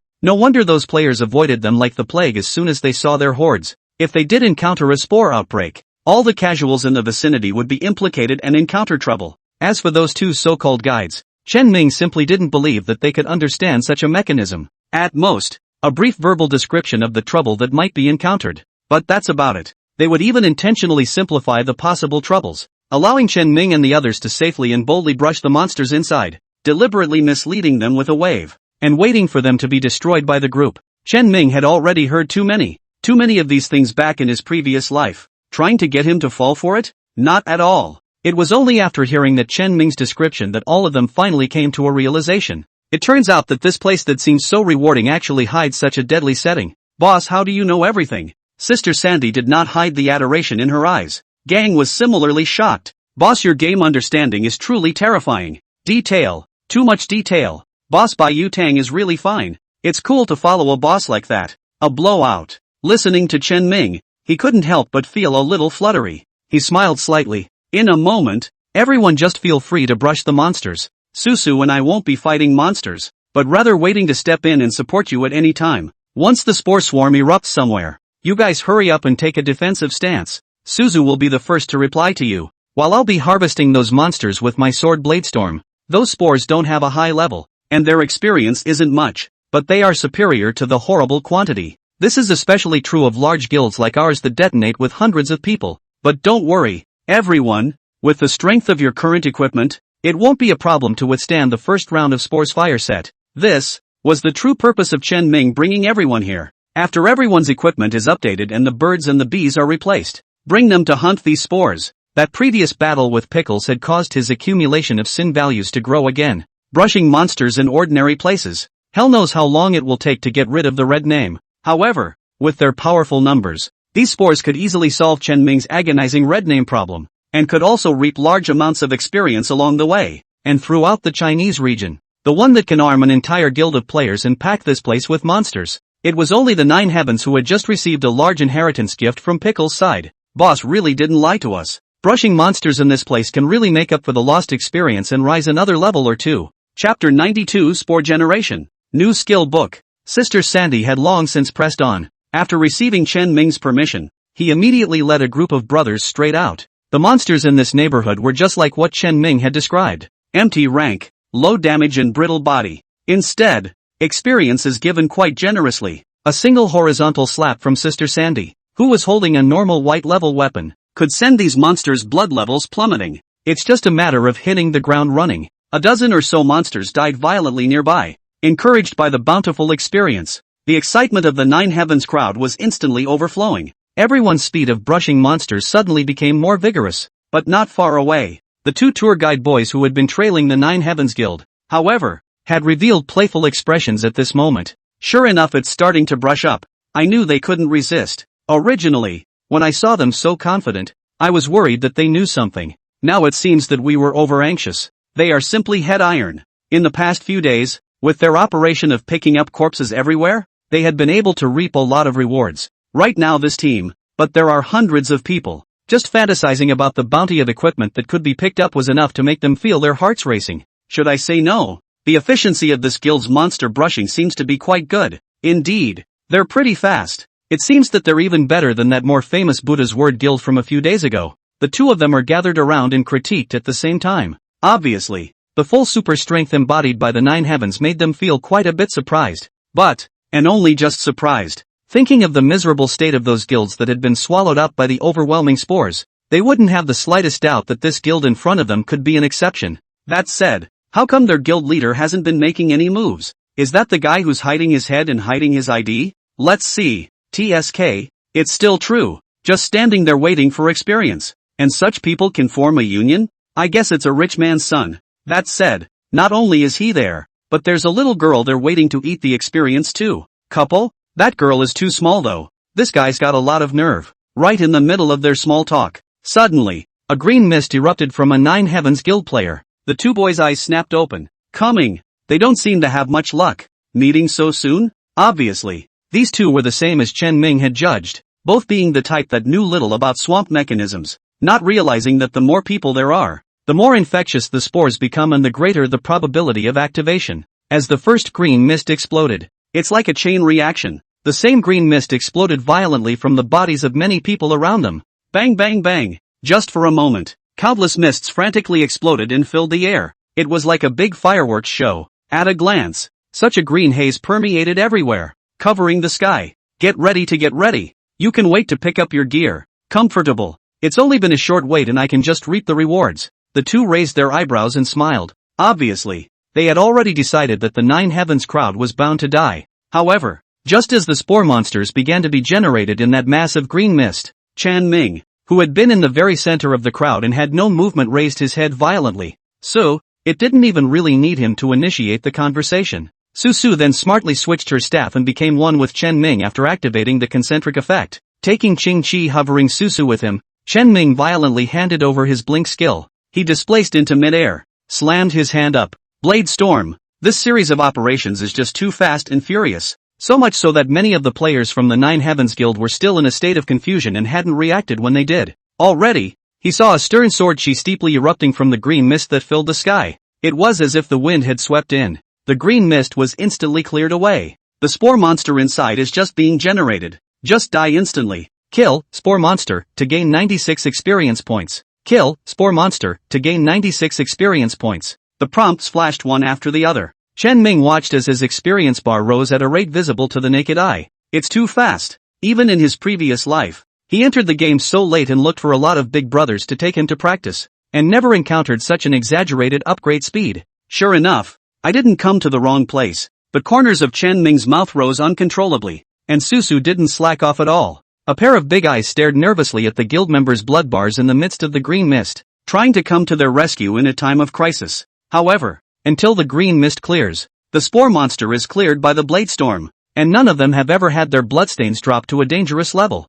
those players avoided them like the plague as soon as they saw their hordes. If they did encounter a spore outbreak, all the casuals in the vicinity would be implicated and encounter trouble. As for those 2 so-called guides, Chen Ming simply didn't believe that they could understand such a mechanism. At most, a brief verbal description of the trouble that might be encountered. But that's about it. They would even intentionally simplify the possible troubles, allowing Chen Ming and the others to safely and boldly brush the monsters inside, deliberately misleading them with a wave, and waiting for them to be destroyed by the group. Chen Ming had already heard too many of these things back in his previous life. Trying to get him to fall for it? Not at all. It was only after hearing that Chen Ming's description that all of them finally came to a realization. It turns out that this place that seems so rewarding actually hides such a deadly setting. Boss, how do you know everything? Sister Sandy did not hide the adoration in her eyes. Gang was similarly shocked. Boss, your game understanding is truly terrifying. Detail. Too much detail. Boss, Bai Yu Tang is really fine. It's cool to follow a boss like that. A blowout. Listening to Chen Ming, he couldn't help but feel a little fluttery. He smiled slightly. In a moment, everyone just feel free to brush the monsters. Susu and I won't be fighting monsters, but rather waiting to step in and support you at any time. Once the spore swarm erupts somewhere, you guys hurry up and take a defensive stance. Suzu will be the first to reply to you, while I'll be harvesting those monsters with my sword Bladestorm. Those spores don't have a high level, and their experience isn't much, but they are superior to the horrible quantity. This is especially true of large guilds like ours that detonate with hundreds of people. But don't worry, everyone, with the strength of your current equipment, it won't be a problem to withstand the first round of Spore's fire set. This was the true purpose of Chen Ming bringing everyone here. After everyone's equipment is updated and the birds and the bees are replaced, bring them to hunt these spores. That previous battle with Pickles had caused his accumulation of sin values to grow again. Brushing monsters in ordinary places. Hell knows how long it will take to get rid of the red name. However, with their powerful numbers, these spores could easily solve Chen Ming's agonizing red name problem, and could also reap large amounts of experience along the way, and throughout the Chinese region. The one that can arm an entire guild of players and pack this place with monsters. It was only the 9 Heavens who had just received a large inheritance gift from Pickles' side. Boss really didn't lie to us. Brushing monsters in this place can really make up for the lost experience and rise another level or 2. Chapter 92 Spore Generation. New Skill Book. Sister Sandy had long since pressed on. After receiving Chen Ming's permission, he immediately led a group of brothers straight out. The monsters in this neighborhood were just like what Chen Ming had described. Empty rank, low damage and brittle body. Instead, experience is given quite generously. A single horizontal slap from Sister Sandy, who was holding a normal white level weapon, could send these monsters' blood levels plummeting. It's just a matter of hitting the ground running. A dozen or so monsters died violently nearby. Encouraged by the bountiful experience, the excitement of the 9 Heavens crowd was instantly overflowing. Everyone's speed of brushing monsters suddenly became more vigorous, but not far away. The 2 tour guide boys who had been trailing the 9 Heavens guild, however, had revealed playful expressions at this moment. Sure enough, it's starting to brush up. I knew they couldn't resist. Originally, when I saw them so confident, I was worried that they knew something. Now it seems that we were over-anxious. They are simply head iron. In the past few days, With their operation of picking up corpses everywhere, they had been able to reap a lot of rewards. Right now this team, but there are hundreds of people. Just fantasizing about the bounty of equipment that could be picked up was enough to make them feel their hearts racing. Should I say no? The efficiency of this guild's monster brushing seems to be quite good. Indeed, they're pretty fast. It seems that they're even better than that more famous Buddha's Word guild from a few days ago. The two of them are gathered around and critiqued at the same time. Obviously, the full super strength embodied by the nine heavens made them feel quite a bit surprised. But, and only just surprised. Thinking of the miserable state of those guilds that had been swallowed up by the overwhelming spores, they wouldn't have the slightest doubt that this guild in front of them could be an exception. That said, how come their guild leader hasn't been making any moves? Is that the guy who's hiding his head and hiding his ID? Let's see. TSK, it's still true, just standing there waiting for experience. And such people can form a union? I guess it's a rich man's son. That said, not only is he there, but there's a little girl there waiting to eat the experience too. Couple? That girl is too small though. This guy's got a lot of nerve. Right in the middle of their small talk, suddenly, a green mist erupted from a Nine Heavens guild player. The two boys' eyes snapped open. Coming. They don't seem to have much luck. Meeting so soon? Obviously. These two were the same as Chen Ming had judged, both being the type that knew little about swamp mechanisms, not realizing that the more people there are, the more infectious the spores become and the greater the probability of activation. As the first green mist exploded, it's like a chain reaction. The same green mist exploded violently from the bodies of many people around them. Bang bang bang. Just for a moment, countless mists frantically exploded and filled the air. It was like a big fireworks show. At a glance, such a green haze permeated everywhere, covering the sky. Get ready to get ready. You can wait to pick up your gear. Comfortable. It's only been a short wait and I can just reap the rewards. The two raised their eyebrows and smiled. Obviously, they had already decided that the Nine Heavens crowd was bound to die. However, just as the spore monsters began to be generated in that massive green mist, Chan Ming, who had been in the very center of the crowd and had no movement, raised his head violently. So, it didn't even really need him to initiate the conversation. Susu then smartly switched her staff and became one with Chen Ming after activating the concentric effect. Taking Qing Chi hovering Susu with him, Chen Ming violently handed over his blink skill. He displaced into midair, slammed his hand up. Blade Storm. This series of operations is just too fast and furious. So much so that many of the players from the Nine Heavens Guild were still in a state of confusion and hadn't reacted when they did. Already, he saw a stern sword chi steeply erupting from the green mist that filled the sky. It was as if the wind had swept in. The green mist was instantly cleared away. The spore monster inside is just being generated. Just die instantly. Kill, spore monster, to gain 96 experience points. Kill, spore monster, to gain 96 experience points. The prompts flashed one after the other. Chen Ming watched as his experience bar rose at a rate visible to the naked eye. It's too fast. Even in his previous life, he entered the game so late and looked for a lot of big brothers to take him to practice, and never encountered such an exaggerated upgrade speed. Sure enough, I didn't come to the wrong place. The corners of Chen Ming's mouth rose uncontrollably, and Susu didn't slack off at all. A pair of big eyes stared nervously at the guild members' blood bars in the midst of the green mist, trying to come to their rescue in a time of crisis. However, until the green mist clears, the spore monster is cleared by the blade storm, and none of them have ever had their bloodstains drop to a dangerous level.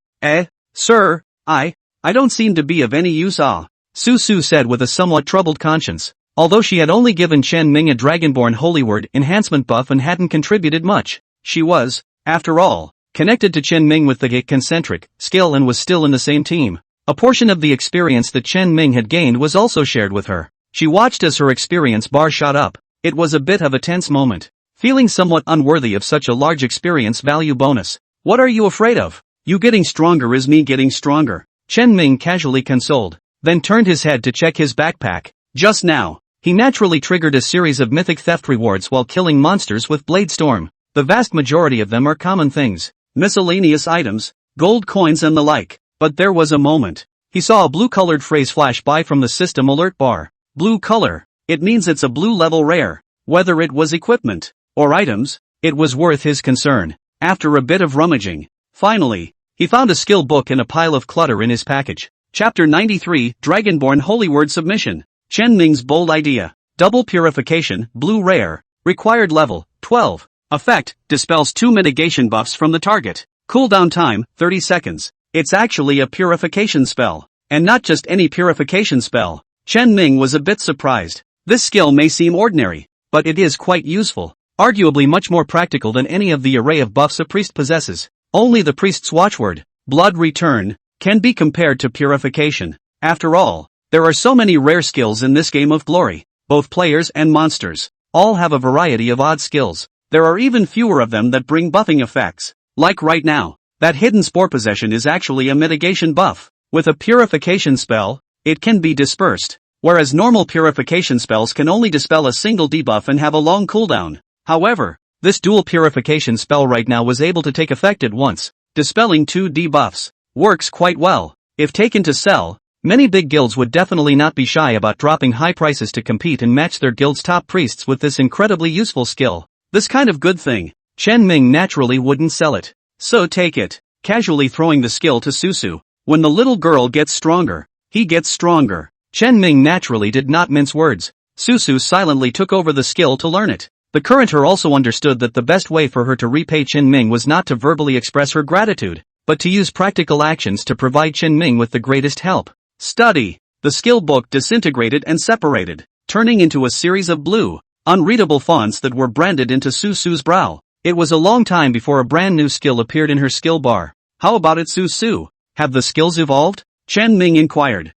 Sir, I don't seem to be of any use. Susu said with a somewhat troubled conscience. Although she had only given Chen Ming a Dragonborn Holy Word enhancement buff and hadn't contributed much, she was, after all, connected to Chen Ming with the concentric skill and was still in the same team. A portion of the experience that Chen Ming had gained was also shared with her. She watched as her experience bar shot up. It was a bit of a tense moment. Feeling somewhat unworthy of such a large experience value bonus. What are you afraid of? You getting stronger is me getting stronger. Chen Ming casually consoled, then turned his head to check his backpack. Just now, he naturally triggered a series of mythic theft rewards while killing monsters with Blade Storm. The vast majority of them are common things, miscellaneous items, gold coins and the like. But there was a moment. He saw a blue-colored phrase flash by from the system alert bar. Blue color. It means it's a blue level rare. Whether it was equipment or items, it was worth his concern. After a bit of rummaging, finally, he found a skill book in a pile of clutter in his package. Chapter 93, Dragonborn Holy Word Submission. Chen Ming's bold idea. Double purification, blue rare. Required level, 12. Effect, dispels 2 mitigation buffs from the target. Cooldown time, 30 seconds. It's actually a purification spell. And not just any purification spell. Chen Ming was a bit surprised. This skill may seem ordinary, but it is quite useful. arguably much more practical than any of the array of buffs a priest possesses. Only the priest's watchword, blood return, can be compared to purification. After all, there are so many rare skills in this game of glory. Both players and monsters all have a variety of odd skills. There are even fewer of them that bring buffing effects. Like right now, that hidden spore possession is actually a mitigation buff. With a purification spell, it can be dispersed, whereas normal purification spells can only dispel a single debuff and have a long cooldown. However, this dual purification spell right now was able to take effect at once, dispelling 2 debuffs. Works quite well. If taken to sell, many big guilds would definitely not be shy about dropping high prices to compete and match their guild's top priests with this incredibly useful skill. This kind of good thing, Chen Ming naturally wouldn't sell it. So take it, casually throwing the skill to Susu. When the little girl gets stronger, he gets stronger. Chen Ming naturally did not mince words. Susu silently took over the skill to learn it. The current her also understood that the best way for her to repay Chen Ming was not to verbally express her gratitude, but to use practical actions to provide Chen Ming with the greatest help. Study. The skill book disintegrated and separated, turning into a series of blue, unreadable fonts that were branded into Susu's brow. It was a long time before a brand new skill appeared in her skill bar. How about it, Susu? Have the skills evolved? Chen Ming inquired.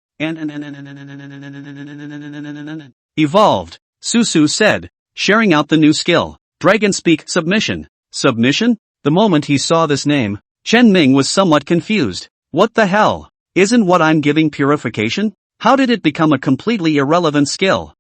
Evolved, Susu said, sharing out the new skill. Dragon Speak Submission. Submission? The moment he saw this name, Chen Ming was somewhat confused. What the hell? Isn't what I'm giving purification? How did it become a completely irrelevant skill?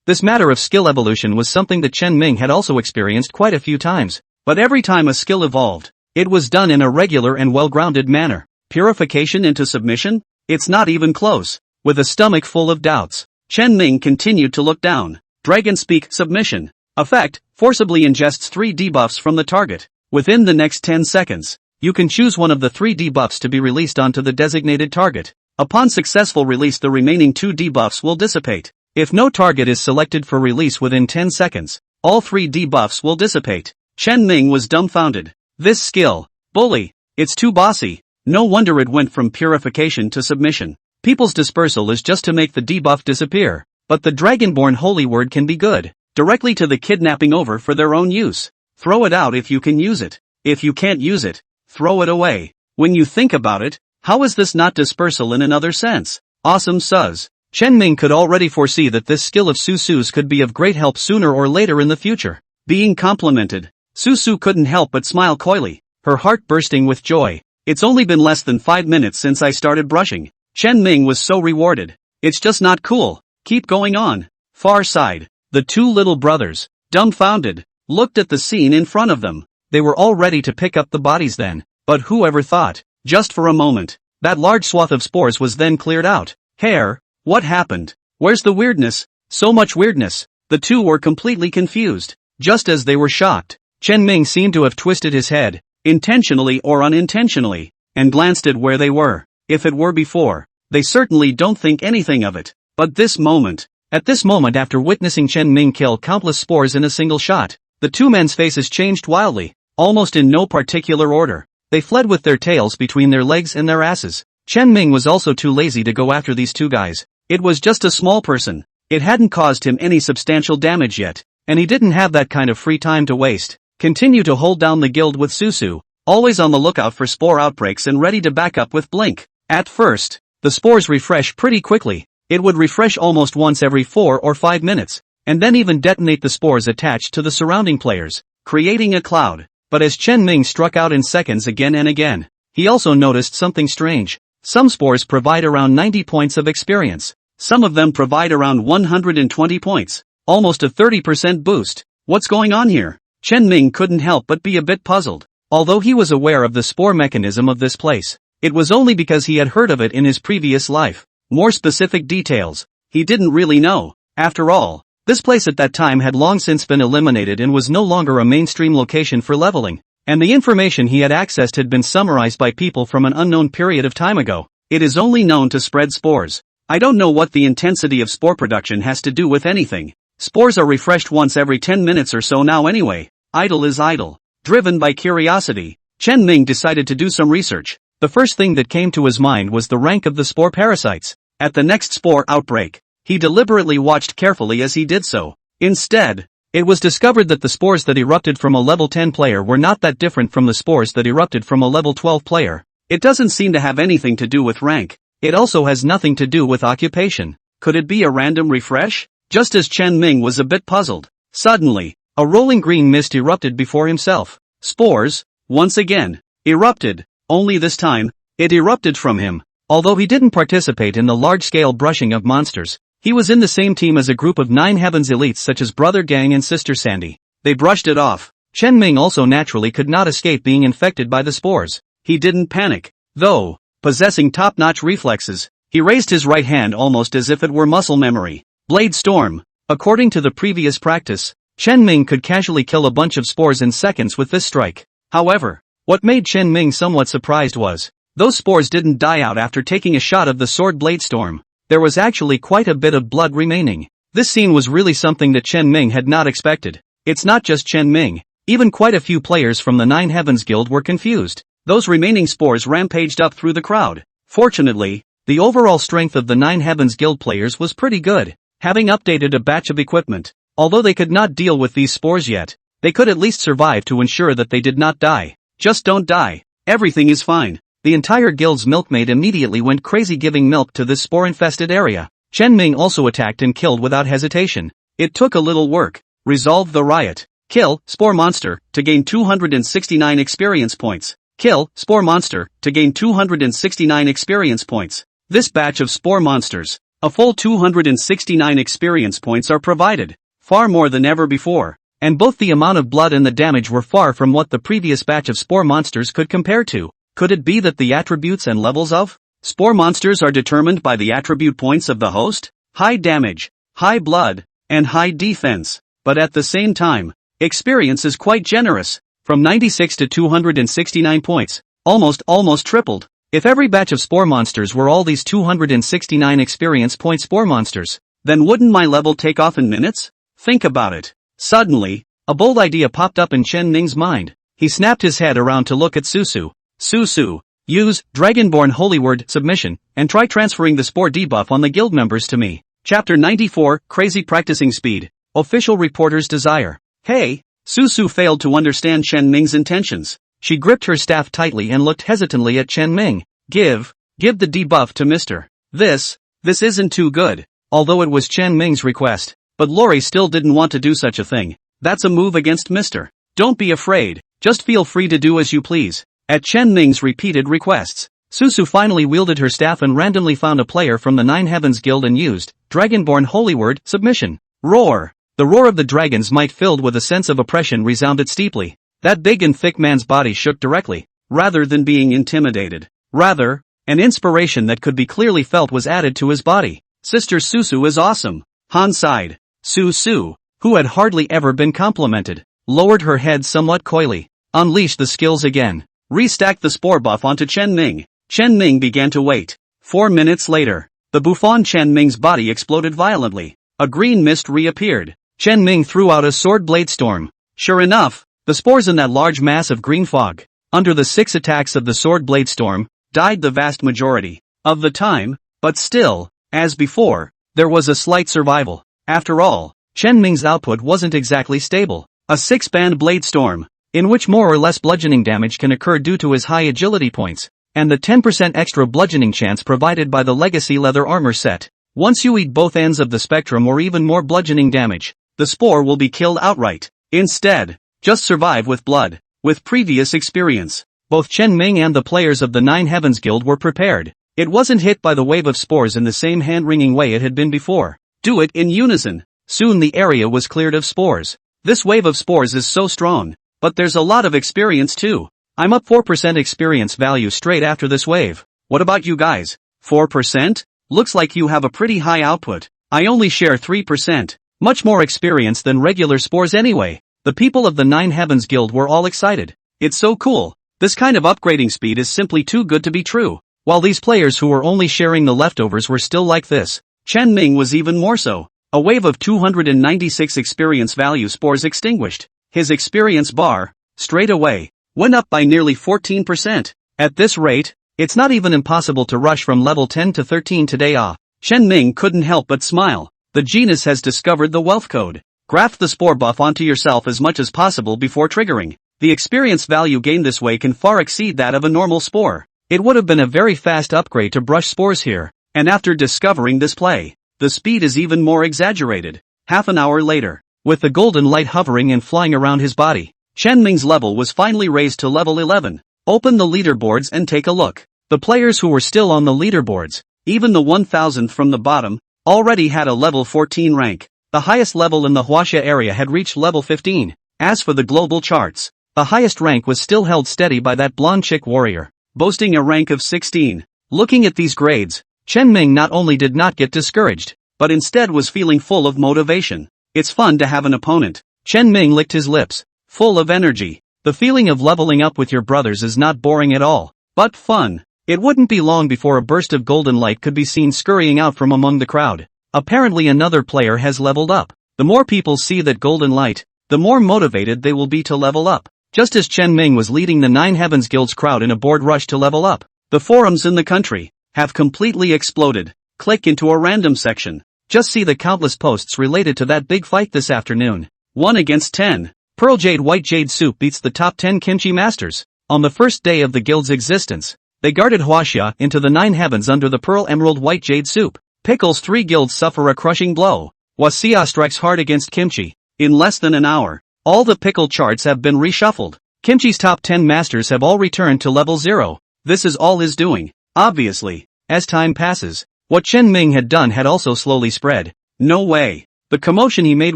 This matter of skill evolution was something that Chen Ming had also experienced quite a few times. But every time a skill evolved, it was done in a regular and well-grounded manner. Purification into submission? It's not even close. With a stomach full of doubts, Chen Ming continued to look down. Dragon Speak Submission. Effect, forcibly ingests 3 debuffs from the target. Within the next 10 seconds, you can choose one of the 3 debuffs to be released onto the designated target. Upon successful release, the remaining 2 debuffs will dissipate. If no target is selected for release within 10 seconds, all 3 debuffs will dissipate. Chen Ming was dumbfounded. This skill, bully, it's too bossy. No wonder it went from purification to submission. People's dispersal is just to make the debuff disappear. But the Dragonborn holy word can be good. Directly to the kidnapping over for their own use. Throw it out if you can use it. If you can't use it, throw it away. When you think about it, how is this not dispersal in another sense? Awesome sus. Chen Ming could already foresee that this skill of Susu's could be of great help sooner or later in the future. Being complimented, Susu couldn't help but smile coyly, her heart bursting with joy. It's only been less than 5 minutes since I started brushing. Chen Ming was so rewarded. It's just not cool. Keep going on. Far side. The 2 little brothers, dumbfounded, looked at the scene in front of them. They were all ready to pick up the bodies then. But whoever thought, just for a moment, that large swath of spores was then cleared out. Hair, what happened? Where's the weirdness? So much weirdness. The 2 were completely confused. Just as they were shocked, Chen Ming seemed to have twisted his head, intentionally or unintentionally, and glanced at where they were. If it were before, they certainly don't think anything of it. But at this moment after witnessing Chen Ming kill countless spores in a single shot, the 2 men's faces changed wildly, almost in no particular order. They fled with their tails between their legs and their asses. Chen Ming was also too lazy to go after these 2 guys. It was just a small person. It hadn't caused him any substantial damage yet, and he didn't have that kind of free time to waste. Continue to hold down the guild with Susu, always on the lookout for spore outbreaks and ready to back up with Blink. At first, the spores refresh pretty quickly. It would refresh almost once every 4 or 5 minutes, and then even detonate the spores attached to the surrounding players, creating a cloud. But as Chen Ming struck out in seconds again and again, he also noticed something strange. Some spores provide around 90 points of experience. Some of them provide around 120 points, almost a 30% boost. What's going on here? Chen Ming couldn't help but be a bit puzzled. Although he was aware of the spore mechanism of this place, it was only because he had heard of it in his previous life. More specific details, he didn't really know. After all, this place at that time had long since been eliminated and was no longer a mainstream location for leveling, and the information he had accessed had been summarized by people from an unknown period of time ago. It is only known to spread spores. I don't know what the intensity of spore production has to do with anything. Spores are refreshed once every 10 minutes or so now anyway. Idle is idle. Driven by curiosity, Chen Ming decided to do some research. The first thing that came to his mind was the rank of the spore parasites. At the next spore outbreak, he deliberately watched carefully as he did so. Instead It was discovered that the spores that erupted from a level 10 player were not that different from the spores that erupted from a level 12 player. It doesn't seem to have anything to do with rank. It also has nothing to do with occupation. Could it be a random refresh? Just as Chen Ming was a bit puzzled, suddenly, a rolling green mist erupted before himself. Spores, once again, erupted, only this time, it erupted from him. Although he didn't participate in the large-scale brushing of monsters, he was in the same team as a group of 9 Heavens elites such as Brother Gang and Sister Sandy. They brushed it off. Chen Ming also naturally could not escape being infected by the spores. He didn't panic, though, possessing top-notch reflexes, he raised his right hand almost as if it were muscle memory. Blade Storm. According to the previous practice, Chen Ming could casually kill a bunch of spores in seconds with this strike. However, what made Chen Ming somewhat surprised was, those spores didn't die out after taking a shot of the sword Blade Storm. There was actually quite a bit of blood remaining. This scene was really something that Chen Ming had not expected. It's not just Chen Ming, even quite a few players from the 9 Heavens Guild were confused. Those remaining spores rampaged up through the crowd. Fortunately, the overall strength of the 9 Heavens Guild players was pretty good, having updated a batch of equipment. Although they could not deal with these spores yet, they could at least survive to ensure that they did not die. Just don't die. Everything is fine. The entire guild's milkmaid immediately went crazy giving milk to this spore-infested area. Chen Ming also attacked and killed without hesitation. It took a little work. Resolve the riot. Kill, spore monster, to gain 269 experience points. Kill, spore monster, to gain 269 experience points. This batch of spore monsters, a full 269 experience points are provided. Far more than ever before. And both the amount of blood and the damage were far from what the previous batch of spore monsters could compare to. Could it be that the attributes and levels of spore monsters are determined by the attribute points of the host? High damage, high blood, and high defense. But at the same time, experience is quite generous. From 96 to 269 points. Almost tripled. If every batch of spore monsters were all these 269 experience point spore monsters, then wouldn't my level take off in minutes? Think about it. Suddenly, a bold idea popped up in Chen Ming's mind. He snapped his head around to look at Susu. Susu, use Dragonborn Holy Word Submission, and try transferring the spore debuff on the guild members to me. Chapter 94, Crazy Practicing Speed. Official Reporter's Desire. Hey! Susu failed to understand Chen Ming's intentions. She gripped her staff tightly and looked hesitantly at Chen Ming. Give the debuff to Mr. This isn't too good. Although it was Chen Ming's request, but Lori still didn't want to do such a thing. That's a move against Mr. Don't be afraid, just feel free to do as you please. At Chen Ming's repeated requests, Susu finally wielded her staff and randomly found a player from the 9 Heavens Guild and used Dragonborn Holy Word Submission. Roar! The roar of the dragon's might filled with a sense of oppression resounded steeply. That big and thick man's body shook directly, rather than being intimidated. Rather, an inspiration that could be clearly felt was added to his body. Sister Susu is awesome. Han sighed. Susu, who had hardly ever been complimented, lowered her head somewhat coyly. Unleash the skills again. Restack the spore buff onto Chen Ming. Chen Ming began to wait. 4 minutes later, the bouffon Chen Ming's body exploded violently. A green mist reappeared. Chen Ming threw out a sword blade storm. Sure enough, the spores in that large mass of green fog, under the 6 attacks of the sword blade storm, died the vast majority of the time, but still, as before, there was a slight survival. After all, Chen Ming's output wasn't exactly stable. A 6-band blade storm, in which more or less bludgeoning damage can occur due to his high agility points, and the 10% extra bludgeoning chance provided by the legacy leather armor set. Once you eat both ends of the spectrum or even more bludgeoning damage, the spore will be killed outright. Instead, just survive with blood. With previous experience, both Chen Ming and the players of the 9 Heavens Guild were prepared. It wasn't hit by the wave of spores in the same hand-wringing way it had been before. Do it in unison. Soon the area was cleared of spores. This wave of spores is so strong. But there's a lot of experience too. I'm up 4% experience value straight after this wave. What about you guys? 4%? Looks like you have a pretty high output. I only share 3%. Much more experience than regular spores anyway. The people of the 9 Heavens Guild were all excited. It's so cool. This kind of upgrading speed is simply too good to be true. While these players who were only sharing the leftovers were still like this, Chen Ming was even more so. A wave of 296 experience value spores extinguished. His experience bar, straight away, went up by nearly 14%. At this rate, it's not even impossible to rush from level 10 to 13 today. Chen Ming couldn't help but smile. The genius has discovered the wealth code. Graft the spore buff onto yourself as much as possible before triggering. The experience value gained this way can far exceed that of a normal spore. It would have been a very fast upgrade to brush spores here, and after discovering this play, the speed is even more exaggerated. Half an hour later, with the golden light hovering and flying around his body, Chen Ming's level was finally raised to level 11. Open the leaderboards and take a look. The players who were still on the leaderboards, even the 1000th from the bottom, already had a level 14 rank. The highest level in the Huaxia area had reached level 15. As for the global charts, the highest rank was still held steady by that blonde chick warrior, boasting a rank of 16. Looking at these grades, Chen Ming not only did not get discouraged, but instead was feeling full of motivation. It's fun to have an opponent. Chen Ming licked his lips, full of energy. The feeling of leveling up with your brothers is not boring at all, but fun. It wouldn't be long before a burst of golden light could be seen scurrying out from among the crowd. Apparently another player has leveled up. The more people see that golden light, the more motivated they will be to level up. Just as Chen Ming was leading the Nine Heavens Guild's crowd in a bored rush to level up, the forums in the country have completely exploded. Click into a random section. Just see the countless posts related to that big fight this afternoon. 1 against 10. Pearl Jade White Jade Soup beats the top 10 kimchi masters. On the first day of the guild's existence, they guarded Huaxia into the 9 heavens under the Pearl Emerald White Jade Soup. Pickle's 3 guilds suffer a crushing blow. Huaxia strikes hard against kimchi. In less than an hour, all the pickle charts have been reshuffled. Kimchi's top 10 masters have all returned to level 0. This is all his doing. Obviously, as time passes, what Chen Ming had done had also slowly spread. No way. The commotion he made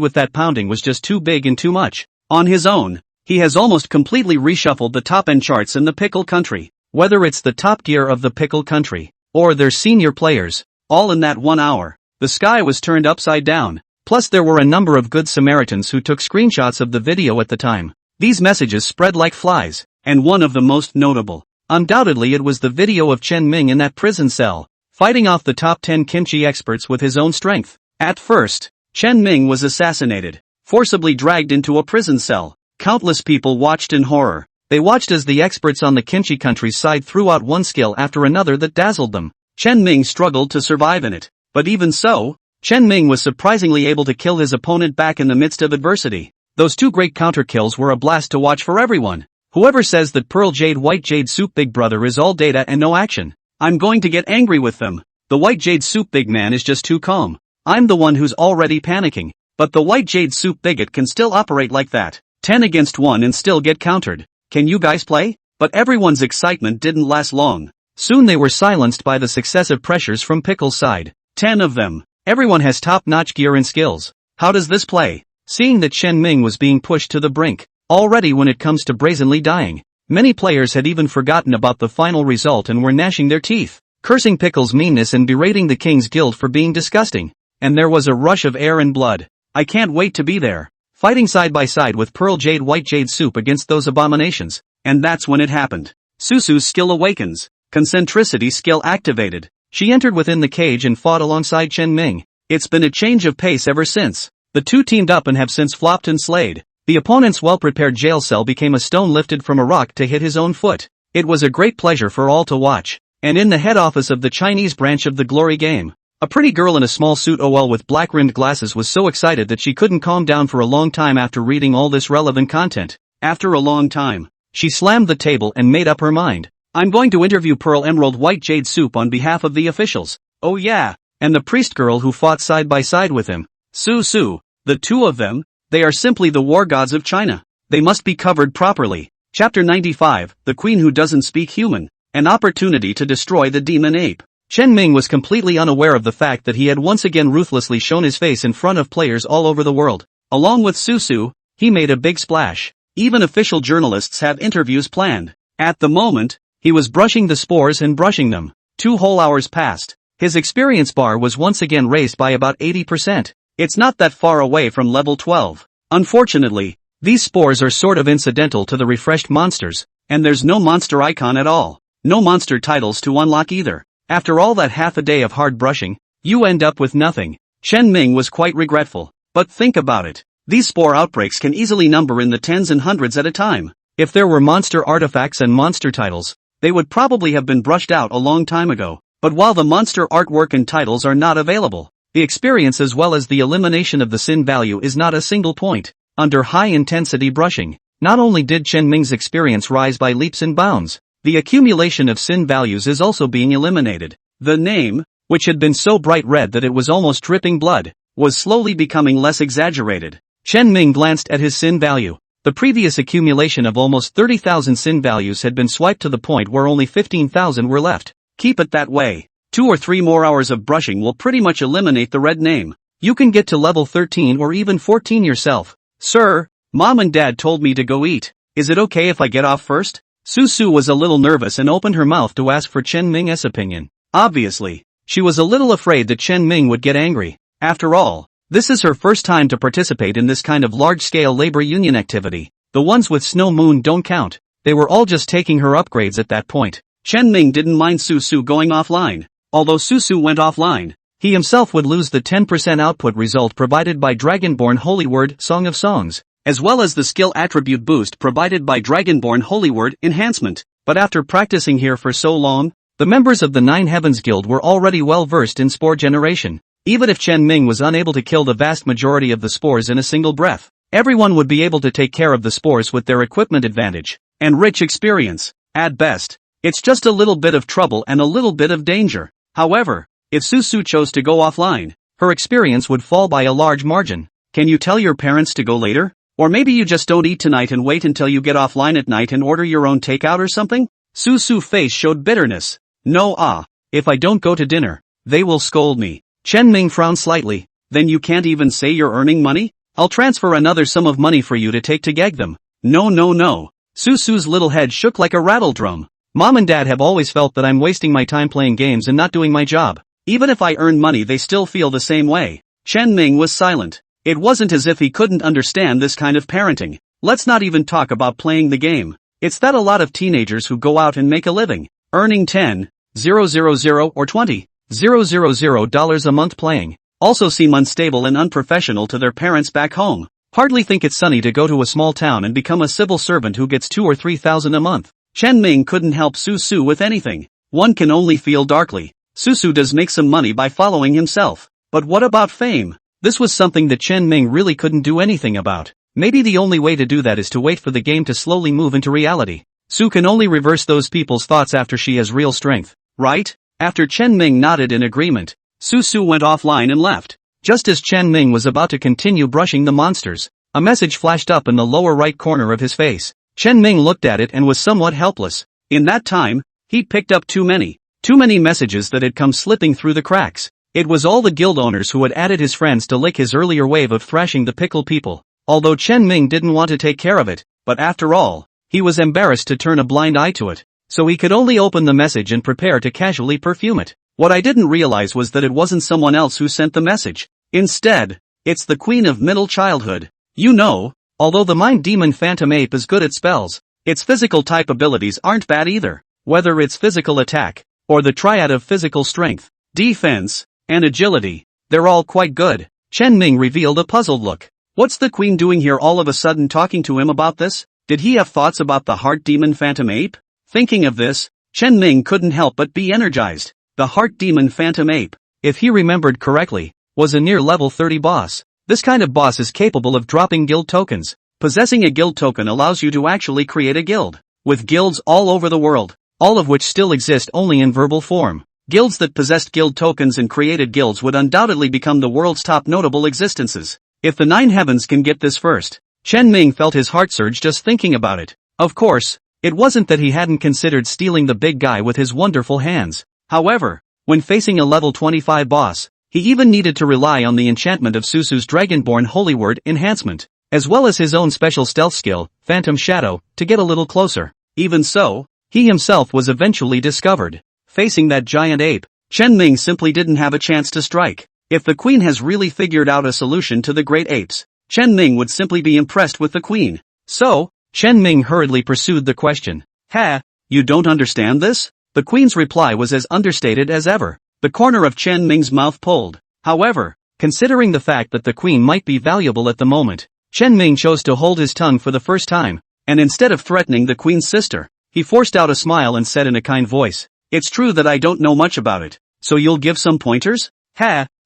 with that pounding was just too big and too much. On his own, he has almost completely reshuffled the top-end charts in the pickle country. Whether it's the top gear of the pickle country, or their senior players, all in that 1 hour, the sky was turned upside down. Plus there were a number of good Samaritans who took screenshots of the video at the time. These messages spread like flies, and one of the most notable, undoubtedly it was the video of Chen Ming in that prison cell, fighting off the top 10 kimchi experts with his own strength. At first, Chen Ming was assassinated, forcibly dragged into a prison cell. Countless people watched in horror. They watched as the experts on the kimchi countryside threw out one skill after another that dazzled them. Chen Ming struggled to survive in it, but even so, Chen Ming was surprisingly able to kill his opponent back in the midst of adversity. Those 2 great counter kills were a blast to watch for everyone. Whoever says that Pearl Jade White Jade Soup Big Brother is all data and no action, I'm going to get angry with them. The White Jade Soup Big Man is just too calm. I'm the one who's already panicking. But the White Jade Soup Bigot can still operate like that. 10 against 1 and still get countered. Can you guys play? But everyone's excitement didn't last long. Soon they were silenced by the successive pressures from Pickle's side. 10 of them. Everyone has top-notch gear and skills. How does this play? Seeing that Chen Ming was being pushed to the brink, already when it comes to brazenly dying, many players had even forgotten about the final result and were gnashing their teeth, cursing Pickle's meanness and berating the King's Guild for being disgusting. And there was a rush of air and blood. I can't wait to be there, fighting side by side with Pearl Jade White Jade Soup against those abominations. And that's when it happened. Susu's skill awakens. Concentricity skill activated. She entered within the cage and fought alongside Chen Ming. It's been a change of pace ever since. The 2 teamed up and have since flopped and slayed. The opponent's well-prepared jail cell became a stone lifted from a rock to hit his own foot. It was a great pleasure for all to watch. And in the head office of the Chinese branch of the Glory Game, a pretty girl in a small suit OL with black-rimmed glasses was so excited that she couldn't calm down for a long time after reading all this relevant content. After a long time, she slammed the table and made up her mind. I'm going to interview Pearl Emerald White Jade Soup on behalf of the officials. Oh yeah, and the priest girl who fought side by side with him. Su, the 2 of them, they are simply the war gods of China. They must be covered properly. Chapter 95, The Queen Who Doesn't Speak Human. An opportunity to destroy the demon ape. Chen Ming was completely unaware of the fact that he had once again ruthlessly shown his face in front of players all over the world. Along with Susu, he made a big splash. Even official journalists have interviews planned. At the moment, he was brushing the spores and brushing them. 2 whole hours passed. His experience bar was once again raised by about 80%. It's not that far away from level 12. Unfortunately, these spores are sort of incidental to the refreshed monsters, and there's no monster icon at all. No monster titles to unlock either. After all that half a day of hard brushing, you end up with nothing. Chen Ming was quite regretful. But think about it. These spore outbreaks can easily number in the tens and hundreds at a time. If there were monster artifacts and monster titles, they would probably have been brushed out a long time ago. But while the monster artwork and titles are not available, The experience as well as the elimination of the sin value is not a single point. Under high-intensity brushing, not only did Chen Ming's experience rise by leaps and bounds, the accumulation of sin values is also being eliminated. The name, which had been so bright red that it was almost dripping blood, was slowly becoming less exaggerated. Chen Ming glanced at his sin value. The previous accumulation of almost 30,000 sin values had been swiped to the point where only 15,000 were left. Keep it that way. 2 or 3 more hours of brushing will pretty much eliminate the red name. You can get to level 13 or even 14 yourself. Sir, Mom and Dad told me to go eat. Is it okay if I get off first? Su was a little nervous and opened her mouth to ask for Chen Ming's opinion. Obviously, she was a little afraid that Chen Ming would get angry. After all, this is her first time to participate in this kind of large-scale labor union activity. The ones with Snow Moon don't count. They were all just taking her upgrades at that point. Chen Ming didn't mind Su going offline. Although Su went offline, he himself would lose the 10% output result provided by Dragonborn Holy Word Song of Songs, as well as the skill attribute boost provided by Dragonborn Holy Word Enhancement. But after practicing here for so long, the members of the Nine Heavens Guild were already well versed in spore generation. Even if Chen Ming was unable to kill the vast majority of the spores in a single breath, everyone would be able to take care of the spores with their equipment advantage and rich experience. At best, it's just a little bit of trouble and a little bit of danger. However, if Su chose to go offline, her experience would fall by a large margin. Can you tell your parents to go later? Or maybe you just don't eat tonight and wait until you get offline at night and order your own takeout or something? Su's face showed bitterness. No, if I don't go to dinner, they will scold me. Chen Ming frowned slightly. Then you can't even say you're earning money? I'll transfer another sum of money for you to take to gag them. No. Su's little head shook like a rattle drum. Mom and Dad have always felt that I'm wasting my time playing games and not doing my job. Even if I earn money, they still feel the same way. Chen Ming was silent. It wasn't as if he couldn't understand this kind of parenting. Let's not even talk about playing the game. It's that a lot of teenagers who go out and make a living, earning 10,000 or $20,000 a month playing, also seem unstable and unprofessional to their parents back home. Hardly think it's sunny to go to a small town and become a civil servant who gets 2,000 or 3,000 a month. Chen Ming couldn't help Su with anything. One can only feel darkly. Su does make some money by following himself. But what about fame? This was something that Chen Ming really couldn't do anything about. Maybe the only way to do that is to wait for the game to slowly move into reality. Su can only reverse those people's thoughts after she has real strength, right? After Chen Ming nodded in agreement, Su went offline and left. Just as Chen Ming was about to continue brushing the monsters, a message flashed up in the lower right corner of his face. Chen Ming looked at it and was somewhat helpless. In that time, he picked up too many messages that had come slipping through the cracks. It was all the guild owners who had added his friends to lick his earlier wave of thrashing the pickle people. Although Chen Ming didn't want to take care of it, but after all, he was embarrassed to turn a blind eye to it. So he could only open the message and prepare to casually perfume it. What I didn't realize was that it wasn't someone else who sent the message. Instead, it's the Queen of Middle Childhood. You know, although the Mind Demon Phantom Ape is good at spells, its physical type abilities aren't bad either. Whether it's physical attack, or the triad of physical strength, defense, and agility, they're all quite good. Chen Ming revealed a puzzled look. What's the Queen doing here all of a sudden talking to him about this? Did he have thoughts about the Heart Demon Phantom Ape? Thinking of this, Chen Ming couldn't help but be energized. The Heart Demon Phantom Ape, if he remembered correctly, was a near level 30 boss. This kind of boss is capable of dropping guild tokens. Possessing a guild token allows you to actually create a guild. With guilds all over the world, all of which still exist only in verbal form. Guilds that possessed guild tokens and created guilds would undoubtedly become the world's top notable existences. If the Nine Heavens can get this first, Chen Ming felt his heart surge just thinking about it. Of course, it wasn't that he hadn't considered stealing the big guy with his wonderful hands. However, when facing a level 25 boss, he even needed to rely on the enchantment of Su's Dragonborn Holy Word Enhancement, as well as his own special stealth skill, Phantom Shadow, to get a little closer. Even so, he himself was eventually discovered. Facing that giant ape, Chen Ming simply didn't have a chance to strike. If the Queen has really figured out a solution to the great apes, Chen Ming would simply be impressed with the Queen. So, Chen Ming hurriedly pursued the question. You don't understand this? The Queen's reply was as understated as ever. The corner of Chen Ming's mouth pulled. However, considering the fact that the Queen might be valuable at the moment, Chen Ming chose to hold his tongue for the first time, and instead of threatening the Queen's sister, he forced out a smile and said in a kind voice, "It's true that I don't know much about it, so you'll give some pointers?"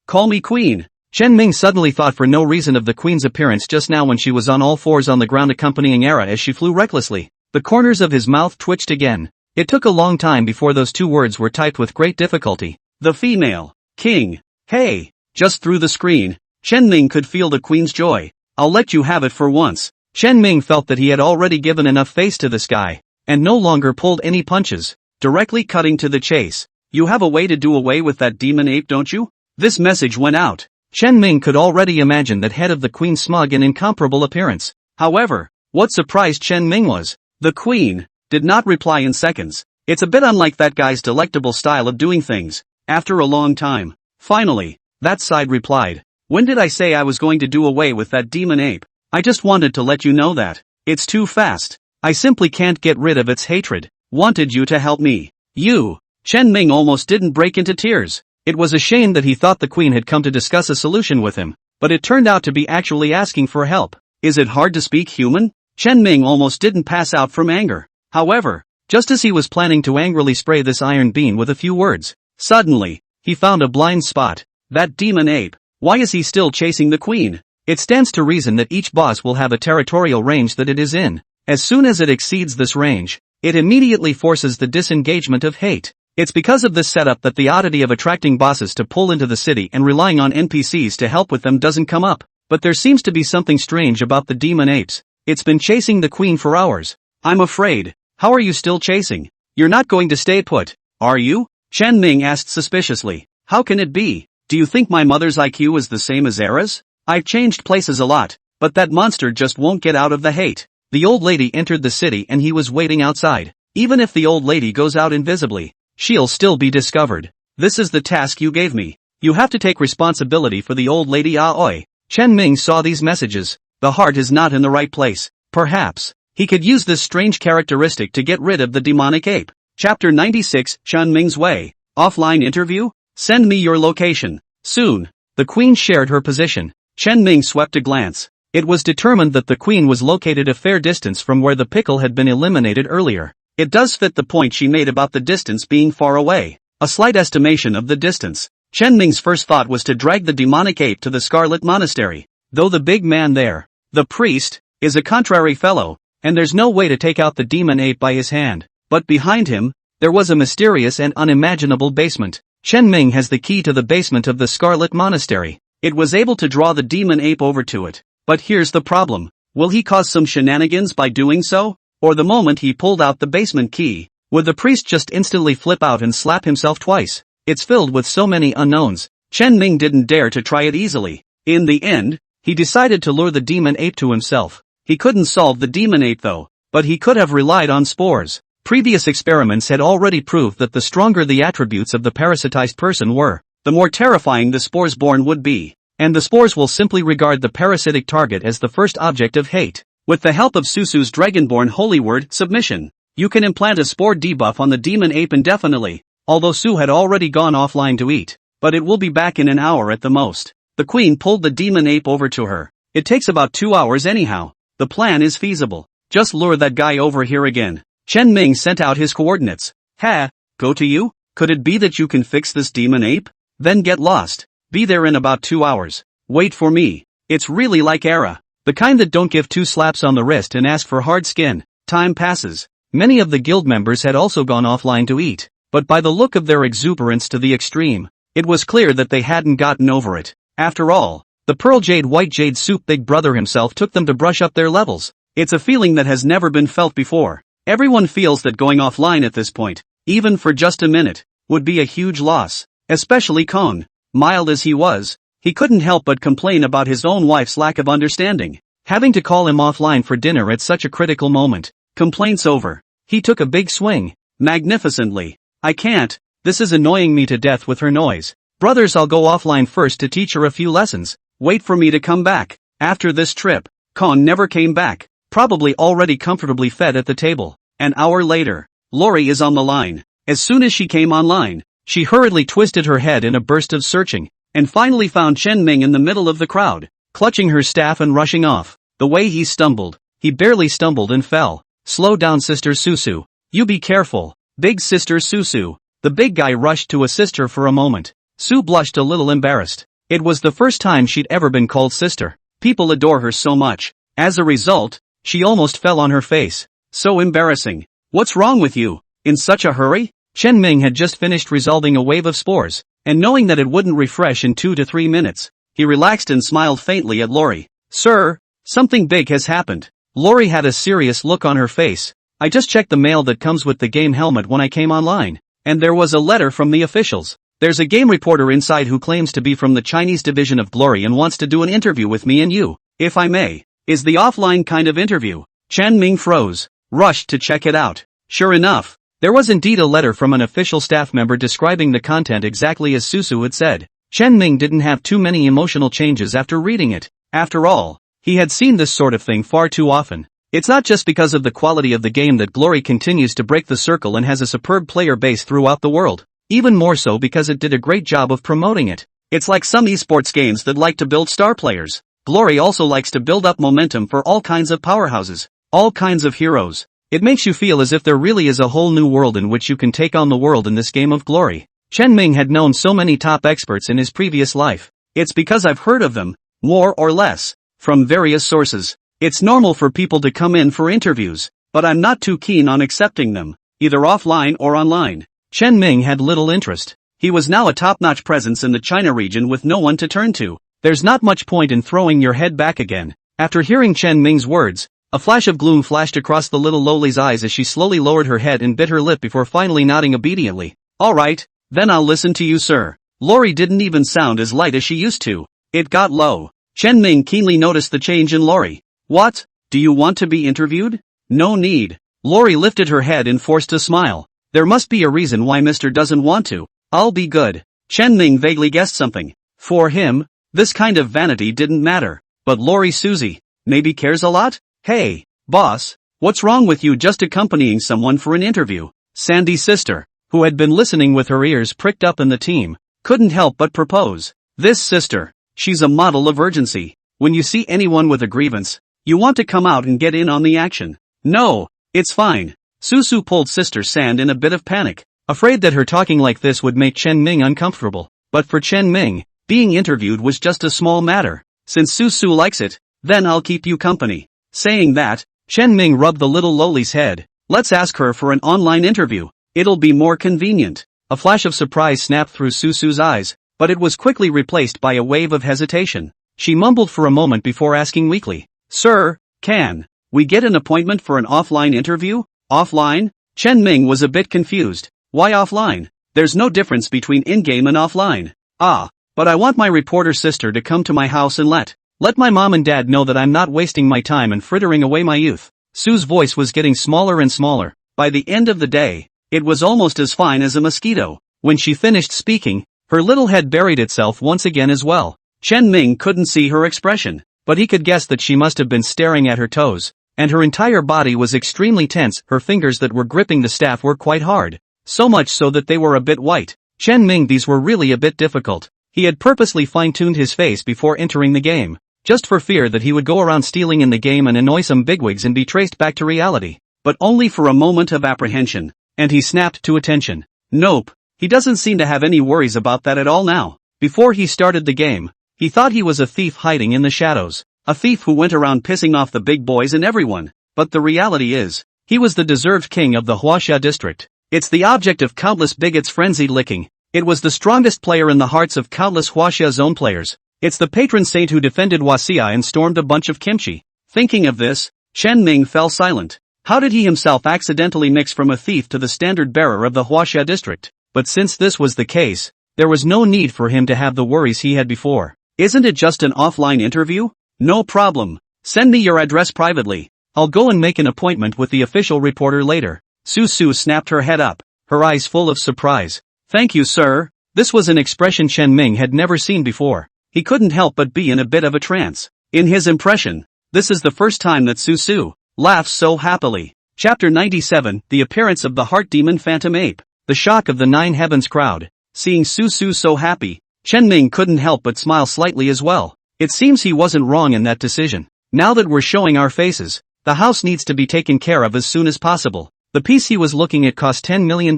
Call me queen. Chen Ming suddenly thought for no reason of the queen's appearance just now when she was on all fours on the ground accompanying Era as she flew recklessly. The corners of his mouth twitched again. It took a long time before those two words were typed with great difficulty. The female king. Hey! Just through the screen, Chen Ming could feel the queen's joy. I'll let you have it for once. Chen Ming felt that he had already given enough face to this guy, and no longer pulled any punches, directly cutting to the chase. You have a way to do away with that demon ape, don't you? This message went out. Chen Ming could already imagine that head of the queen's smug and incomparable appearance. However, what surprised Chen Ming was, the queen did not reply in seconds. It's a bit unlike that guy's delectable style of doing things. After a long time, finally, that side replied. When did I say I was going to do away with that demon ape? I just wanted to let you know that. It's too fast. I simply can't get rid of its hatred. Wanted you to help me. You. Chen Ming almost didn't break into tears. It was a shame that he thought the queen had come to discuss a solution with him, but it turned out to be actually asking for help. Is it hard to speak human? Chen Ming almost didn't pass out from anger. However, just as he was planning to angrily spray this iron being with a few words, suddenly, he found a blind spot. That demon ape. Why is he still chasing the queen? It stands to reason that each boss will have a territorial range that it is in. As soon as it exceeds this range, it immediately forces the disengagement of hate. It's because of this setup that the oddity of attracting bosses to pull into the city and relying on NPCs to help with them doesn't come up. But there seems to be something strange about the demon apes. It's been chasing the queen for hours. I'm afraid. How are you still chasing? You're not going to stay put, are you? Chen Ming asked suspiciously. How can it be? Do you think my mother's IQ is the same as Era's? I've changed places a lot, but that monster just won't get out of the hate. The old lady entered the city and he was waiting outside. Even if the old lady goes out invisibly, she'll still be discovered. This is the task you gave me. You have to take responsibility for the old lady Aoi. Chen Ming saw these messages. The heart is not in the right place. Perhaps he could use this strange characteristic to get rid of the demonic ape. Chapter 96, Chen Ming's Way. Offline interview? Send me your location. Soon. The queen shared her position. Chen Ming swept a glance. It was determined that the queen was located a fair distance from where the pickle had been eliminated earlier. It does fit the point she made about the distance being far away. A slight estimation of the distance. Chen Ming's first thought was to drag the demonic ape to the Scarlet Monastery. Though the big man there, the priest, is a contrary fellow, and there's no way to take out the demon ape by his hand. But behind him, there was a mysterious and unimaginable basement. Chen Ming has the key to the basement of the Scarlet Monastery. It was able to draw the demon ape over to it. But here's the problem. Will he cause some shenanigans by doing so? Or the moment he pulled out the basement key, would the priest just instantly flip out and slap himself twice? It's filled with so many unknowns. Chen Ming didn't dare to try it easily. In the end, he decided to lure the demon ape to himself. He couldn't solve the demon ape though, but he could have relied on spores. Previous experiments had already proved that the stronger the attributes of the parasitized person were, the more terrifying the spores born would be. And the spores will simply regard the parasitic target as the first object of hate. With the help of Susu's dragonborn holy word, submission, you can implant a spore debuff on the demon ape indefinitely, although Su had already gone offline to eat, but it will be back in an hour at the most. The queen pulled the demon ape over to her. It takes about 2 hours anyhow. The plan is feasible. Just lure that guy over here again. Chen Ming sent out his coordinates. Ha, go to you? Could it be that you can fix this demon ape? Then get lost. Be there in about 2 hours. Wait for me. It's really like Era. The kind that don't give 2 slaps on the wrist and ask for hard skin. Time passes. Many of the guild members had also gone offline to eat, but by the look of their exuberance to the extreme, it was clear that they hadn't gotten over it. After all, the Pearl Jade White Jade Soup Big Brother himself took them to brush up their levels. It's a feeling that has never been felt before. Everyone feels that going offline at this point, even for just a minute, would be a huge loss. Especially Kong. Mild as he was, he couldn't help but complain about his own wife's lack of understanding. Having to call him offline for dinner at such a critical moment. Complaints over. He took a big swing. Magnificently. I can't. This is annoying me to death with her noise. Brothers, I'll go offline first to teach her a few lessons. Wait for me to come back. After this trip, Kong never came back. Probably already comfortably fed at the table. An hour later, Lori is on the line. As soon as she came online, she hurriedly twisted her head in a burst of searching, and finally found Chen Ming in the middle of the crowd, clutching her staff and rushing off. The way he stumbled, he barely stumbled and fell. Slow down, Sister Susu. You be careful. Big Sister Susu. The big guy rushed to assist her for a moment. Su blushed a little embarrassed. It was the first time she'd ever been called sister. People adore her so much. As a result, she almost fell on her face. So embarrassing. What's wrong with you? In such a hurry? Chen Ming had just finished resolving a wave of spores, and knowing that it wouldn't refresh in 2 to 3 minutes, he relaxed and smiled faintly at Lori. Sir, something big has happened. Lori had a serious look on her face. I just checked the mail that comes with the game helmet when I came online, and there was a letter from the officials. There's a game reporter inside who claims to be from the Chinese division of Glory and wants to do an interview with me and you, if I may. Is the offline kind of interview? Chen Ming froze, rushed to check it out. Sure enough, there was indeed a letter from an official staff member describing the content exactly as Susu had said. Chen Ming didn't have too many emotional changes after reading it. After all, he had seen this sort of thing far too often. It's not just because of the quality of the game that Glory continues to break the circle and has a superb player base throughout the world. Even more so because it did a great job of promoting it. It's like some esports games that like to build star players. Glory also likes to build up momentum for all kinds of powerhouses, all kinds of heroes. It makes you feel as if there really is a whole new world in which you can take on the world in this game of Glory. Chen Ming had known so many top experts in his previous life. It's because I've heard of them, more or less, from various sources. It's normal for people to come in for interviews, but I'm not too keen on accepting them, either offline or online. Chen Ming had little interest. He was now a top-notch presence in the China region with no one to turn to. There's not much point in throwing your head back again. After hearing Chen Ming's words, a flash of gloom flashed across the little lowly's eyes as she slowly lowered her head and bit her lip before finally nodding obediently. Alright, then I'll listen to you, sir. Lori didn't even sound as light as she used to. It got low. Chen Ming keenly noticed the change in Lori. What? Do you want to be interviewed? No need. Lori lifted her head and forced a smile. There must be a reason why Mr. doesn't want to. I'll be good. Chen Ming vaguely guessed something. For him, this kind of vanity didn't matter. But Lori Susie, maybe cares a lot? Hey, boss, what's wrong with you just accompanying someone for an interview? Sandy's sister, who had been listening with her ears pricked up in the team, couldn't help but propose. This sister, she's a model of urgency. When you see anyone with a grievance, you want to come out and get in on the action. No, it's fine. Susu pulled Sister Sand in a bit of panic, afraid that her talking like this would make Chen Ming uncomfortable. But for Chen Ming, being interviewed was just a small matter. Since Susu likes it, then I'll keep you company. Saying that, Chen Ming rubbed the little lowly's head. Let's ask her for an online interview. It'll be more convenient. A flash of surprise snapped through Susu's eyes, but it was quickly replaced by a wave of hesitation. She mumbled for a moment before asking weakly, Sir, can we get an appointment for an offline interview? Offline? Chen Ming was a bit confused. Why offline? There's no difference between in-game and offline. Ah, but I want my reporter sister to come to my house and let my mom and dad know that I'm not wasting my time and frittering away my youth. Sue's voice was getting smaller and smaller. By the end of the day, it was almost as fine as a mosquito. When she finished speaking, her little head buried itself once again as well. Chen Ming couldn't see her expression, but he could guess that she must have been staring at her toes, and her entire body was extremely tense. Her fingers that were gripping the staff were quite hard, so much so that they were a bit white. Chen Ming, these were really a bit difficult. He had purposely fine-tuned his face before entering the game, just for fear that he would go around stealing in the game and annoy some bigwigs and be traced back to reality. But only for a moment of apprehension, and he snapped to attention. Nope, he doesn't seem to have any worries about that at all now. Before he started the game, he thought he was a thief hiding in the shadows, a thief who went around pissing off the big boys and everyone. But the reality is, he was the deserved king of the Huaxia district. It's the object of countless bigots' frenzied licking. It was the strongest player in the hearts of countless Huaxia zone players. It's the patron saint who defended Huaxia and stormed a bunch of kimchi. Thinking of this, Chen Ming fell silent. How did he himself accidentally mix from a thief to the standard bearer of the Huaxia district? But since this was the case, there was no need for him to have the worries he had before. Isn't it just an offline interview? No problem. Send me your address privately. I'll go and make an appointment with the official reporter later. Susu snapped her head up, her eyes full of surprise. Thank you, sir. This was an expression Chen Ming had never seen before. He couldn't help but be in a bit of a trance. In his impression, this is the first time that Susu laughs so happily. Chapter 97, The Appearance of the Heart Demon Phantom Ape. The shock of the Nine Heavens crowd. Seeing Susu so happy, Chen Ming couldn't help but smile slightly as well. It seems he wasn't wrong in that decision. Now that we're showing our faces, the house needs to be taken care of as soon as possible. The piece he was looking at cost $10 million,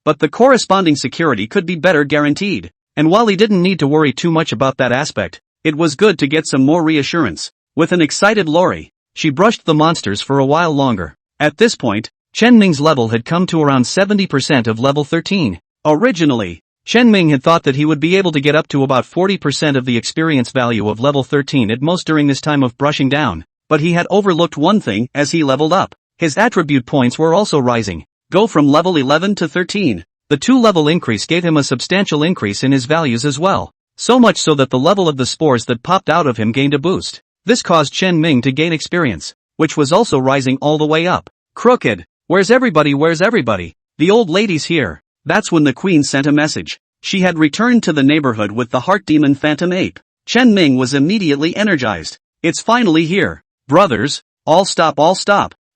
but the corresponding security could be better guaranteed. And while he didn't need to worry too much about that aspect, it was good to get some more reassurance. With an excited Lori, she brushed the monsters for a while longer. At this point, Chen Ming's level had come to around 70% of level 13. Originally, Chen Ming had thought that he would be able to get up to about 40% of the experience value of level 13 at most during this time of brushing down, but he had overlooked one thing as he leveled up. His attribute points were also rising. Go from level 11 to 13. The 2-level increase gave him a substantial increase in his values as well. So much so that the level of the spores that popped out of him gained a boost. This caused Chen Ming to gain experience, which was also rising all the way up. Crooked. Where's everybody? Where's everybody? The old lady's here. That's when the queen sent a message. She had returned to the neighborhood with the heart demon phantom ape. Chen Ming was immediately energized. It's finally here. Brothers, all stop.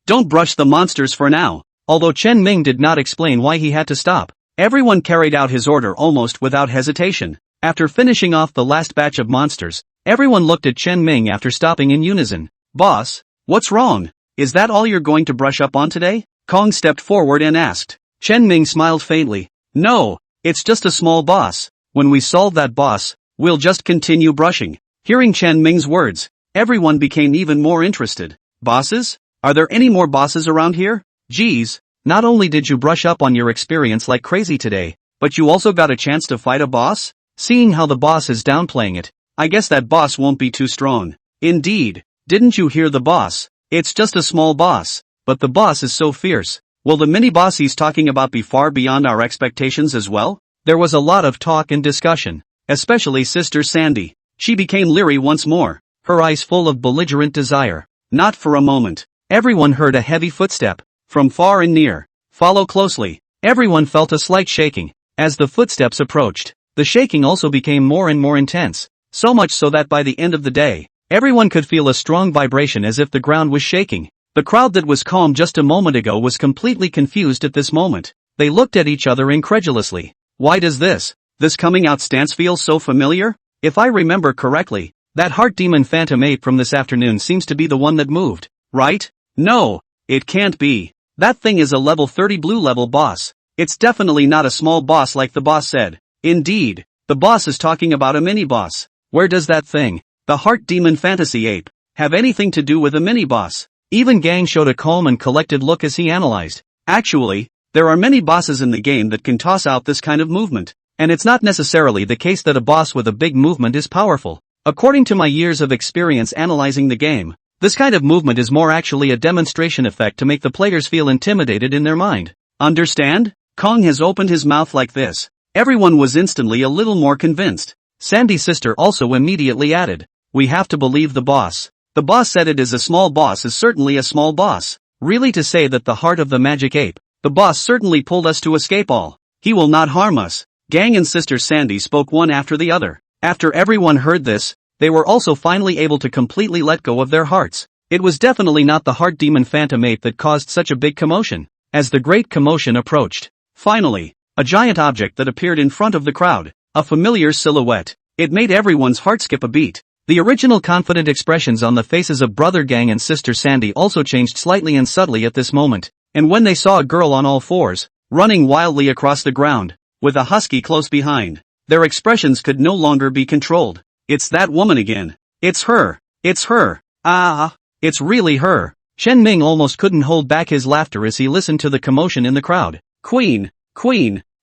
Don't brush the monsters for now. Although Chen Ming did not explain why he had to stop, everyone carried out his order almost without hesitation. After finishing off the last batch of monsters, everyone looked at Chen Ming after stopping in unison. Boss, what's wrong? Is that all you're going to brush up on today? Kong stepped forward and asked. Chen Ming smiled faintly. No, it's just a small boss. When we solve that boss, we'll just continue brushing. Hearing Chen Ming's words, everyone became even more interested. Bosses? Are there any more bosses around here? Geez, not only did you brush up on your experience like crazy today, but you also got a chance to fight a boss? Seeing how the boss is downplaying it, I guess that boss won't be too strong. Indeed, didn't you hear the boss? It's just a small boss, but the boss is so fierce. Will the mini-boss he's talking about be far beyond our expectations as well? There was a lot of talk and discussion, especially Sister Sandy. She became leery once more, her eyes full of belligerent desire. Not for a moment. Everyone heard a heavy footstep, from far and near. Follow closely. Everyone felt a slight shaking. As the footsteps approached, the shaking also became more and more intense, so much so that by the end of the day, everyone could feel a strong vibration as if the ground was shaking. The crowd that was calm just a moment ago was completely confused at this moment. They looked at each other incredulously. Why does this coming out stance feel so familiar? If I remember correctly, that heart demon phantom ape from this afternoon seems to be the one that moved, right? No, it can't be. That thing is a level 30 blue level boss. It's definitely not a small boss like the boss said. Indeed, the boss is talking about a mini-boss. Where does that thing, the heart demon fantasy ape, have anything to do with a mini-boss? Even Gang showed a calm and collected look as he analyzed. Actually, there are many bosses in the game that can toss out this kind of movement, and it's not necessarily the case that a boss with a big movement is powerful. According to my years of experience analyzing the game, this kind of movement is more actually a demonstration effect to make the players feel intimidated in their mind. Understand? Kong has opened his mouth like this. Everyone was instantly a little more convinced. Sandy's sister also immediately added, we have to believe the boss. The boss said it is a small boss is certainly a small boss. Really to say that the heart of the magic ape, the boss certainly pulled us to escape all. He will not harm us. Gang and Sister Sandy spoke one after the other. After everyone heard this, they were also finally able to completely let go of their hearts. It was definitely not the heart demon phantom ape that caused such a big commotion. As the great commotion approached, finally, a giant object that appeared in front of the crowd, a familiar silhouette. It made everyone's heart skip a beat. The original confident expressions on the faces of Brother Gang and Sister Sandy also changed slightly and subtly at this moment, and when they saw a girl on all fours, running wildly across the ground, with a husky close behind, their expressions could no longer be controlled. It's that woman again. It's her. It's her. Ah, it's really her. Chen Ming almost couldn't hold back his laughter as he listened to the commotion in the crowd. Queen,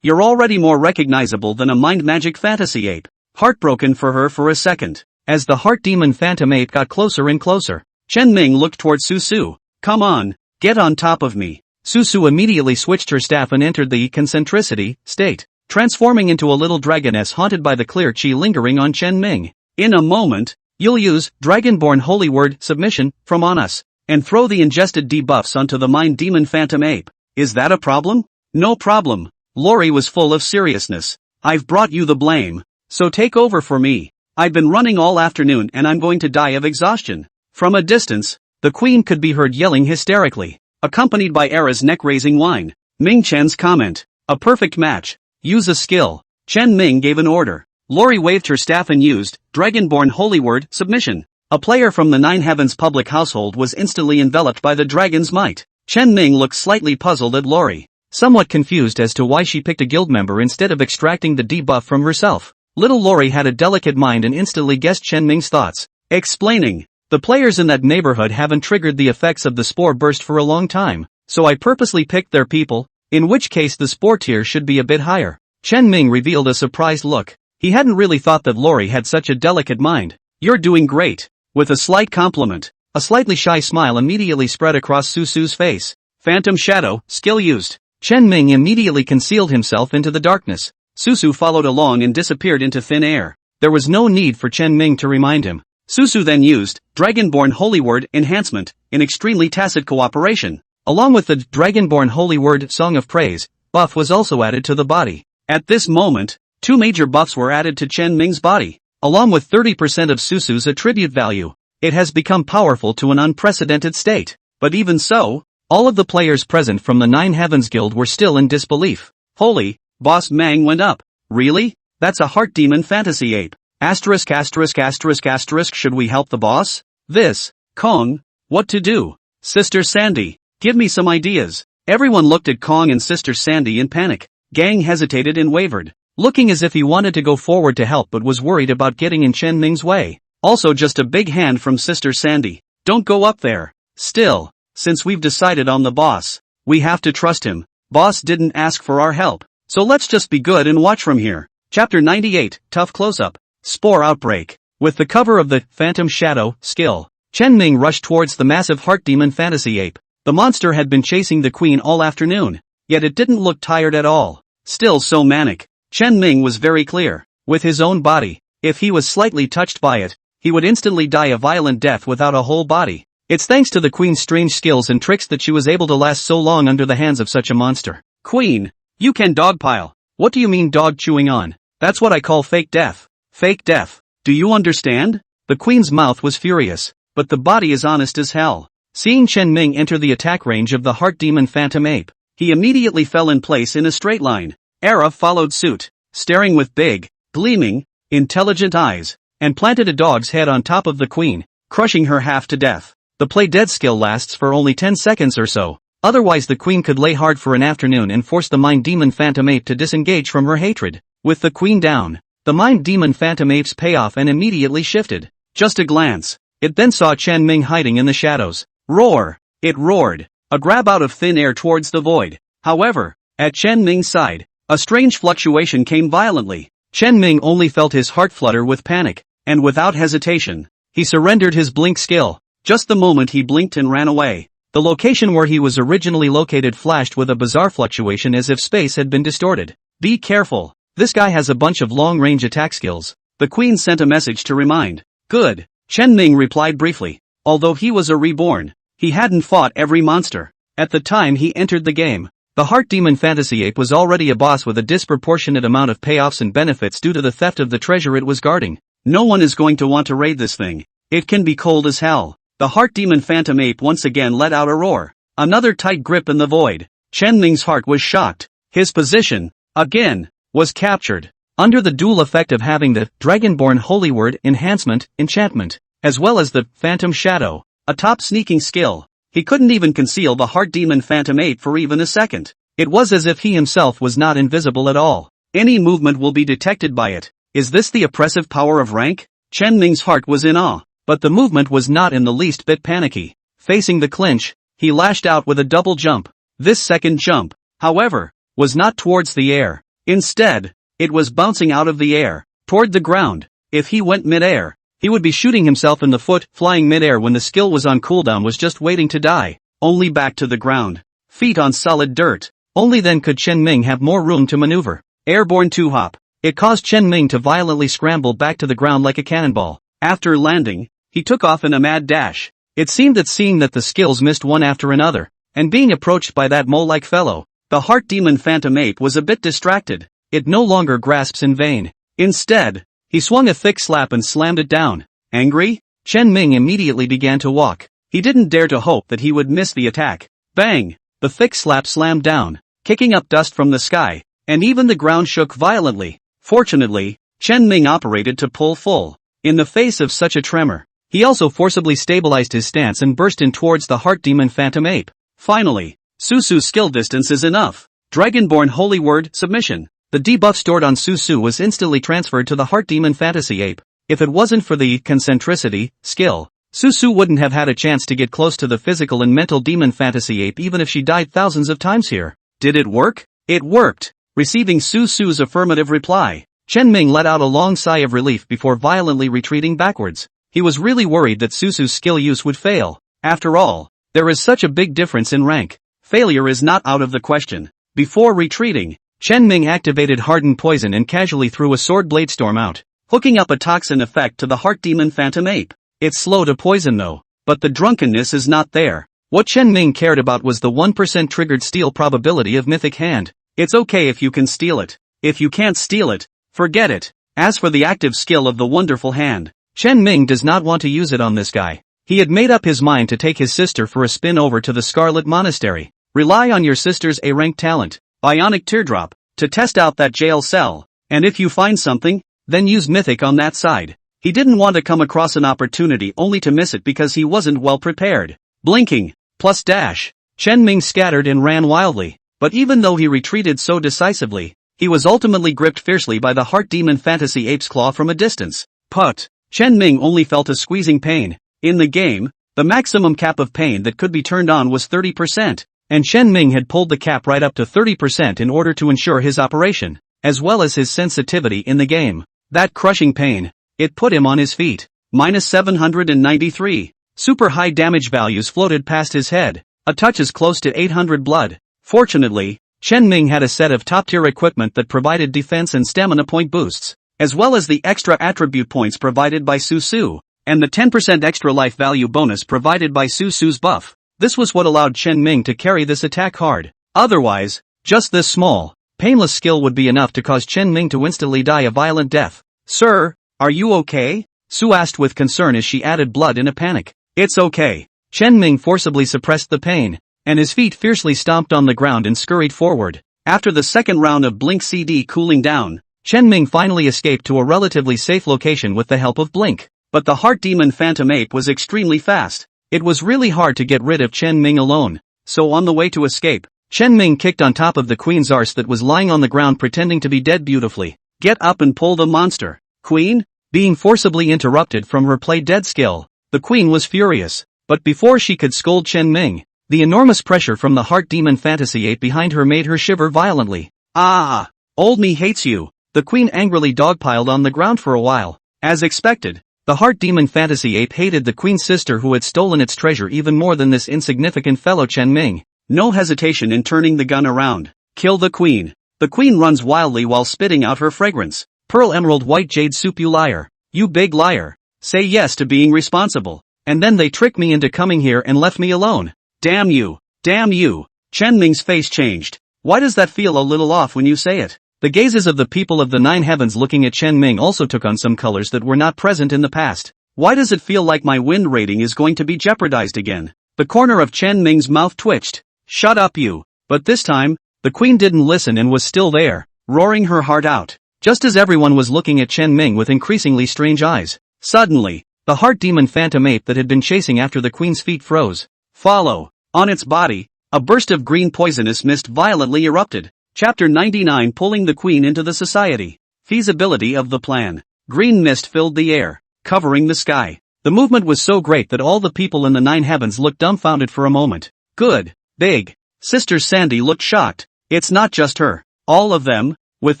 you're already more recognizable than a mind magic fantasy ape. Heartbroken for her for a second. As the heart demon phantom ape got closer and closer, Chen Ming looked toward Susu. Come on, get on top of me. Susu immediately switched her staff and entered the concentricity state, transforming into a little dragoness haunted by the clear chi lingering on Chen Ming. In a moment, you'll use Dragonborn Holy Word Submission from on us, and throw the ingested debuffs onto the mind demon phantom ape. Is that a problem? No problem. Lori was full of seriousness. I've brought you the blame, so take over for me. I've been running all afternoon and I'm going to die of exhaustion. From a distance, the queen could be heard yelling hysterically, accompanied by Era's neck-raising whine. Ming Chen's comment. A perfect match. Use a skill. Chen Ming gave an order. Lori waved her staff and used Dragonborn Holy Word Submission. A player from the Nine Heavens public household was instantly enveloped by the dragon's might. Chen Ming looked slightly puzzled at Lori, somewhat confused as to why she picked a guild member instead of extracting the debuff from herself. Little Lori had a delicate mind and instantly guessed Chen Ming's thoughts, explaining, "The players in that neighborhood haven't triggered the effects of the spore burst for a long time, so I purposely picked their people, in which case the spore tier should be a bit higher." Chen Ming revealed a surprised look. He hadn't really thought that Lori had such a delicate mind. "You're doing great." With a slight compliment, a slightly shy smile immediately spread across Susu's face. Phantom Shadow, skill used. Chen Ming immediately concealed himself into the darkness. Susu followed along and disappeared into thin air. There was no need for Chen Ming to remind him. Susu then used Dragonborn Holy Word Enhancement in extremely tacit cooperation. Along with the Dragonborn Holy Word Song of Praise, buff was also added to the body. At this moment, 2 major buffs were added to Chen Ming's body, along with 30% of Susu's attribute value. It has become powerful to an unprecedented state. But even so, all of the players present from the Nine Heavens Guild were still in disbelief. "Holy," Boss Mang went up. "Really? That's a heart demon fantasy ape. Asterisk. Should we help the boss? This, Kong, what to do? Sister Sandy, give me some ideas." Everyone looked at Kong and Sister Sandy in panic. Gang hesitated and wavered, looking as if he wanted to go forward to help but was worried about getting in Chen Ming's way. Also just a big hand from Sister Sandy. "Don't go up there. Still, since we've decided on the boss, we have to trust him. Boss didn't ask for our help, so let's just be good and watch from here." Chapter 98, Tough Close-Up. Spore Outbreak. With the cover of the Phantom Shadow skill, Chen Ming rushed towards the massive heart demon fantasy ape. The monster had been chasing the queen all afternoon, yet it didn't look tired at all. Still so manic. Chen Ming was very clear. With his own body, if he was slightly touched by it, he would instantly die a violent death without a whole body. It's thanks to the queen's strange skills and tricks that she was able to last so long under the hands of such a monster. "Queen, you can dogpile." "What do you mean dog chewing on? That's what I call fake death." "Fake death. Do you understand?" The queen's mouth was furious, but the body is honest as hell. Seeing Chen Ming enter the attack range of the heart demon phantom ape, he immediately fell in place in a straight line. Era followed suit, staring with big, gleaming, intelligent eyes, and planted a dog's head on top of the queen, crushing her half to death. The play dead skill lasts for only 10 seconds or so, otherwise the queen could lay hard for an afternoon and force the mind demon phantom ape to disengage from her hatred. With the queen down, the mind demon phantom ape's payoff and immediately shifted. Just a glance, it then saw Chen Ming hiding in the shadows. Roar! It roared, a grab out of thin air towards the void. However, at Chen Ming's side, a strange fluctuation came violently. Chen Ming only felt his heart flutter with panic, and without hesitation, he surrendered his blink skill. Just the moment he blinked and ran away, the location where he was originally located flashed with a bizarre fluctuation as if space had been distorted. "Be careful, this guy has a bunch of long-range attack skills." The queen sent a message to remind. "Good," Chen Ming replied briefly. Although he was a reborn, he hadn't fought every monster. At the time he entered the game, the Heart Demon Fantasy Ape was already a boss with a disproportionate amount of payoffs and benefits due to the theft of the treasure it was guarding. No one is going to want to raid this thing. It can be cold as hell. The Heart Demon Phantom Ape once again let out a roar. Another tight grip in the void. Chen Ming's heart was shocked. His position, again, was captured. Under the dual effect of having the Dragonborn Holy Word enchantment, as well as the Phantom Shadow, a top sneaking skill, he couldn't even conceal the Heart Demon Phantom Ape for even a second. It was as if he himself was not invisible at all. Any movement will be detected by it. Is this the oppressive power of rank? Chen Ming's heart was in awe, but the movement was not in the least bit panicky. Facing the clinch, he lashed out with a double jump. This second jump, however, was not towards the air. Instead, it was bouncing out of the air, toward the ground. If he went mid-air, he would be shooting himself in the foot. Flying mid-air when the skill was on cooldown was just waiting to die. Only back to the ground. Feet on solid dirt. Only then could Chen Ming have more room to maneuver. Airborne two-hop. It caused Chen Ming to violently scramble back to the ground like a cannonball. After landing, he took off in a mad dash. It seemed that seeing that the skills missed one after another, and being approached by that mole-like fellow, the Heart Demon Phantom Ape was a bit distracted. It no longer grasps in vain. Instead, he swung a thick slap and slammed it down. Angry? Chen Ming immediately began to walk. He didn't dare to hope that he would miss the attack. Bang! The thick slap slammed down, kicking up dust from the sky, and even the ground shook violently. Fortunately, Chen Ming operated to pull full. In the face of such a tremor, he also forcibly stabilized his stance and burst in towards the Heart Demon Phantom Ape. Finally, Susu's skill distance is enough. Dragonborn Holy Word Submission. The debuff stored on Susu was instantly transferred to the Heart Demon Fantasy Ape. If it wasn't for the concentricity skill, Susu wouldn't have had a chance to get close to the physical and mental Demon Fantasy Ape even if she died thousands of times here. Did it work? It worked. Receiving Susu's affirmative reply, Chen Ming let out a long sigh of relief before violently retreating backwards. He was really worried that Susu's skill use would fail. After all, there is such a big difference in rank. Failure is not out of the question. Before retreating, Chen Ming activated Hardened Poison and casually threw a Sword Blade Storm out, hooking up a toxin effect to the Heart Demon Phantom Ape. It's slow to poison though, but the drunkenness is not there. What Chen Ming cared about was the 1% triggered steal probability of Mythic Hand. It's okay if you can steal it. If you can't steal it, forget it. As for the active skill of the Wonderful Hand, Chen Ming does not want to use it on this guy. He had made up his mind to take his sister for a spin over to the Scarlet Monastery. Rely on your sister's A-rank talent, Bionic Teardrop, to test out that jail cell, and if you find something, then use Mythic on that side. He didn't want to come across an opportunity only to miss it because he wasn't well prepared. Blinking, plus dash, Chen Ming scattered and ran wildly, but even though he retreated so decisively, he was ultimately gripped fiercely by the Heart Demon Fantasy Ape's claw from a distance. Put. Chen Ming only felt a squeezing pain. In the game, the maximum cap of pain that could be turned on was 30%. And Chen Ming had pulled the cap right up to 30% in order to ensure his operation, as well as his sensitivity in the game. That crushing pain, it put him on his feet. -793. Super high damage values floated past his head, a touch as close to 800 blood. Fortunately, Chen Ming had a set of top-tier equipment that provided defense and stamina point boosts, as well as the extra attribute points provided by Susu, and the 10% extra life value bonus provided by Susu's buff. This was what allowed Chen Ming to carry this attack hard. Otherwise, just this small, painless skill would be enough to cause Chen Ming to instantly die a violent death. Sir, are you okay? Su asked with concern as she added blood in a panic. It's okay. Chen Ming forcibly suppressed the pain, and his feet fiercely stomped on the ground and scurried forward. After the second round of Blink CD cooling down, Chen Ming finally escaped to a relatively safe location with the help of Blink. But the Heart Demon Phantom Ape was extremely fast. It was really hard to get rid of Chen Ming alone, so on the way to escape, Chen Ming kicked on top of the queen's arse that was lying on the ground pretending to be dead beautifully. Get up and pull the monster, queen? Being forcibly interrupted from her play dead skill, the queen was furious, but before she could scold Chen Ming, the enormous pressure from the Heart Demon Fantasy Ape behind her made her shiver violently. Ah! Old me hates you, the queen angrily dogpiled on the ground for a while. As expected, the Heart Demon Fantasy Ape hated the queen's sister who had stolen its treasure even more than this insignificant fellow Chen Ming. No hesitation in turning the gun around. Kill the queen. The queen runs wildly while spitting out her fragrance. Pearl Emerald White Jade Soup, you liar. You big liar. Say yes to being responsible. And then they tricked me into coming here and left me alone. Damn you. Damn you. Chen Ming's face changed. Why does that feel a little off when you say it? The gazes of the people of the Nine Heavens looking at Chen Ming also took on some colors that were not present in the past. Why does it feel like my wind rating is going to be jeopardized again? The corner of Chen Ming's mouth twitched. Shut up you. But this time, the queen didn't listen and was still there, roaring her heart out. Just as everyone was looking at Chen Ming with increasingly strange eyes, suddenly, the Heart Demon Phantom Ape that had been chasing after the queen's feet froze. Follow. On its body, a burst of green poisonous mist violently erupted. Chapter 99, Pulling the Queen into the Society. Feasibility of the plan. Green mist filled the air, covering the sky. The movement was so great that all the people in the Nine Heavens looked dumbfounded for a moment. Good. Big. Sister Sandy looked shocked. It's not just her. All of them, with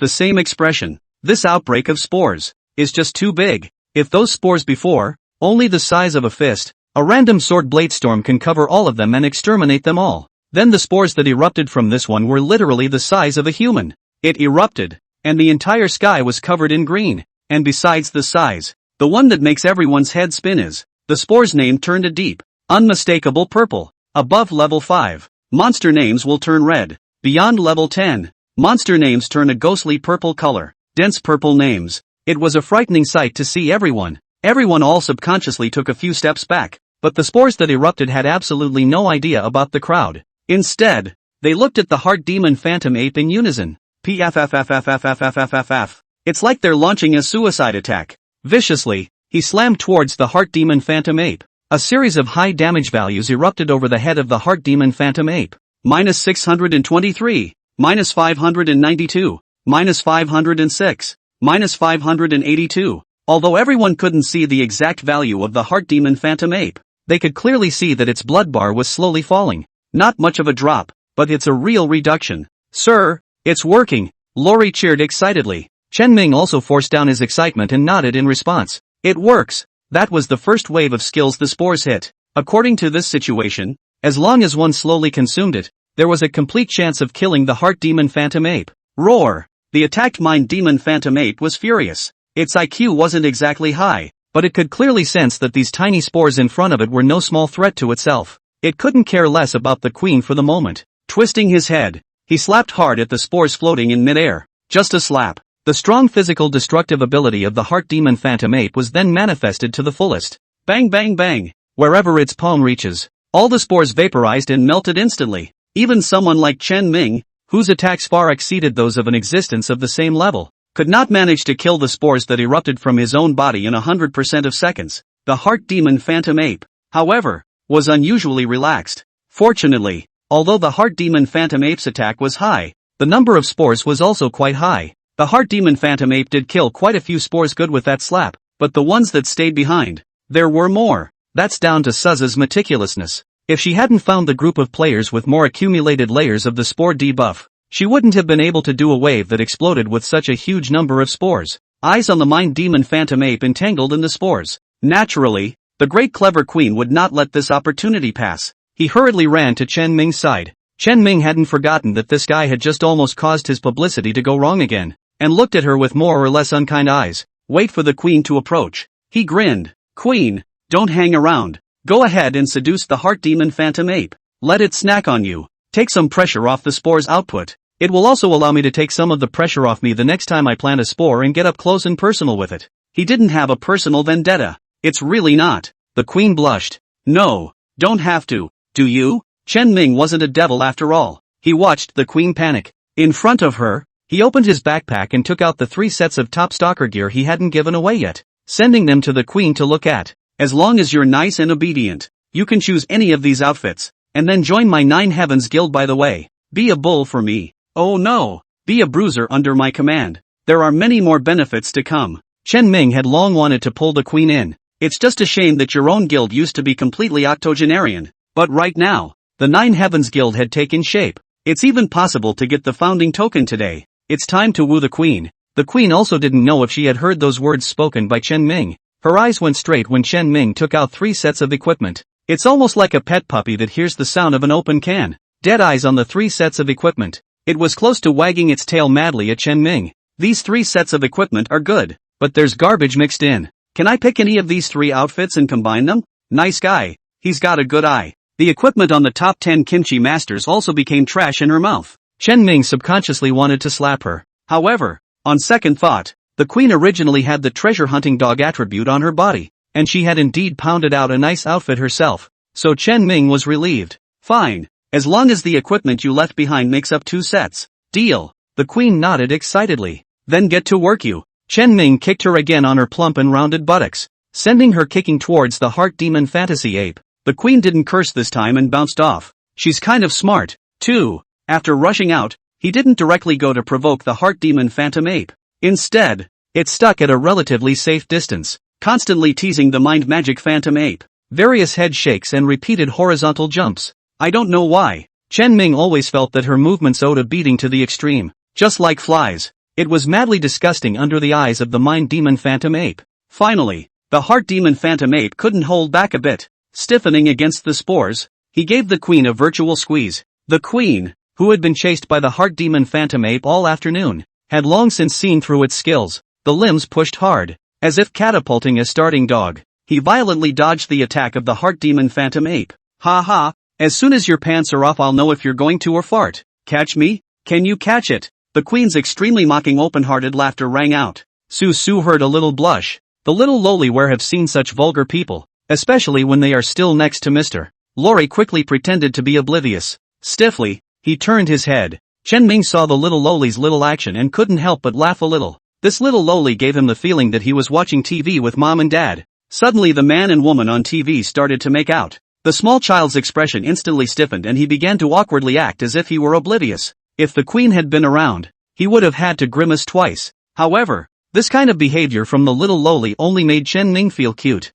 the same expression. This outbreak of spores is just too big. If those spores before, only the size of a fist, a random sword blade storm can cover all of them and exterminate them all. Then the spores that erupted from this one were literally the size of a human. It erupted, and the entire sky was covered in green. And besides the size, the one that makes everyone's head spin is, the spore's name turned a deep, unmistakable purple. Above level 5, monster names will turn red. Beyond level 10, monster names turn a ghostly purple color. Dense purple names. It was a frightening sight to see everyone. Everyone all subconsciously took a few steps back, but the spores that erupted had absolutely no idea about the crowd. Instead, they looked at the Heart Demon Phantom Ape in unison. PFFFFFFFFFF. It's like they're launching a suicide attack. Viciously, he slammed towards the Heart Demon Phantom Ape. A series of high damage values erupted over the head of the Heart Demon Phantom Ape. -623, -592, -506, -582. Although everyone couldn't see the exact value of the heart demon phantom ape, they could clearly see that its blood bar was slowly falling. Not much of a drop, but it's a real reduction. Sir, it's working, Lori cheered excitedly. Chen Ming also forced down his excitement and nodded in response. It works. That was the first wave of skills the spores hit. According to this situation, as long as one slowly consumed it, there was a complete chance of killing the heart demon phantom ape. Roar! The attacked mind demon phantom ape was furious. Its IQ wasn't exactly high, but it could clearly sense that these tiny spores in front of it were no small threat to itself. It couldn't care less about the queen for the moment. Twisting his head, he slapped hard at the spores floating in midair. Just a slap. The strong physical destructive ability of the heart demon phantom ape was then manifested to the fullest. Bang bang bang. Wherever its palm reaches, all the spores vaporized and melted instantly. Even someone like Chen Ming, whose attacks far exceeded those of an existence of the same level, could not manage to kill the spores that erupted from his own body in 100% of seconds. The heart demon phantom ape, however, was unusually relaxed. Fortunately, although the heart demon phantom ape's attack was high, the number of spores was also quite high. The heart demon phantom ape did kill quite a few spores good with that slap, but the ones that stayed behind, there were more. That's down to Suza's meticulousness. If she hadn't found the group of players with more accumulated layers of the spore debuff, she wouldn't have been able to do a wave that exploded with such a huge number of spores. Eyes on the mind demon phantom ape entangled in the spores. Naturally, the great clever queen would not let this opportunity pass. He hurriedly ran to Chen Ming's side. Chen Ming hadn't forgotten that this guy had just almost caused his publicity to go wrong again, and looked at her with more or less unkind eyes. Wait for the queen to approach. He grinned. Queen, don't hang around. Go ahead and seduce the heart demon phantom ape. Let it snack on you. Take some pressure off the spore's output. It will also allow me to take some of the pressure off me the next time I plant a spore and get up close and personal with it. He didn't have a personal vendetta. It's really not. The queen blushed. No, don't have to, do you? Chen Ming wasn't a devil after all. He watched the queen panic. In front of her, he opened his backpack and took out the 3 sets of top stalker gear he hadn't given away yet, sending them to the queen to look at. As long as you're nice and obedient, you can choose any of these outfits, and then join my 9 Heavens Guild by the way. Be a bull for me. Oh no, be a bruiser under my command. There are many more benefits to come. Chen Ming had long wanted to pull the queen in. It's just a shame that your own guild used to be completely octogenarian, but right now, the 9 Heavens Guild had taken shape. It's even possible to get the founding token today. It's time to woo the queen. The queen also didn't know if she had heard those words spoken by Chen Ming. Her eyes went straight when Chen Ming took out 3 sets of equipment. It's almost like a pet puppy that hears the sound of an open can. Dead eyes on the 3 sets of equipment. It was close to wagging its tail madly at Chen Ming. These 3 sets of equipment are good, but there's garbage mixed in. Can I pick any of these 3 outfits and combine them? Nice guy. He's got a good eye. The equipment on the top 10 kimchi masters also became trash in her mouth. Chen Ming subconsciously wanted to slap her. However, on second thought, the queen originally had the treasure hunting dog attribute on her body, and she had indeed pounded out a nice outfit herself, so Chen Ming was relieved. Fine, as long as the equipment you left behind makes up 2 sets. Deal. The queen nodded excitedly. Then get to work you. Chen Ming kicked her again on her plump and rounded buttocks, sending her kicking towards the heart demon fantasy ape. The queen didn't curse this time and bounced off. She's kind of smart, too. After rushing out, he didn't directly go to provoke the heart demon phantom ape. Instead, it stuck at a relatively safe distance, constantly teasing the mind magic phantom ape. Various head shakes and repeated horizontal jumps. I don't know why. Chen Ming always felt that her movements owed a beating to the extreme. Just like flies. It was madly disgusting under the eyes of the mind demon phantom ape. Finally, the heart demon phantom ape couldn't hold back a bit. Stiffening against the spores, he gave the queen a virtual squeeze. The queen, who had been chased by the heart demon phantom ape all afternoon, had long since seen through its skills. The limbs pushed hard, as if catapulting a starting dog. He violently dodged the attack of the heart demon phantom ape. Ha ha, as soon as your pants are off I'll know if you're going to or fart. Catch me? Can you catch it? The queen's extremely mocking open-hearted laughter rang out. Su heard a little blush. The little lowly-where have seen such vulgar people, especially when they are still next to Mr. Lori quickly pretended to be oblivious. Stiffly, he turned his head. Chen Ming saw the little lowly's little action and couldn't help but laugh a little. This little lowly gave him the feeling that he was watching TV with mom and dad. Suddenly the man and woman on TV started to make out. The small child's expression instantly stiffened and he began to awkwardly act as if he were oblivious. If the queen had been around, he would have had to grimace twice. However, this kind of behavior from the little lowly only made Chen Ming feel cute.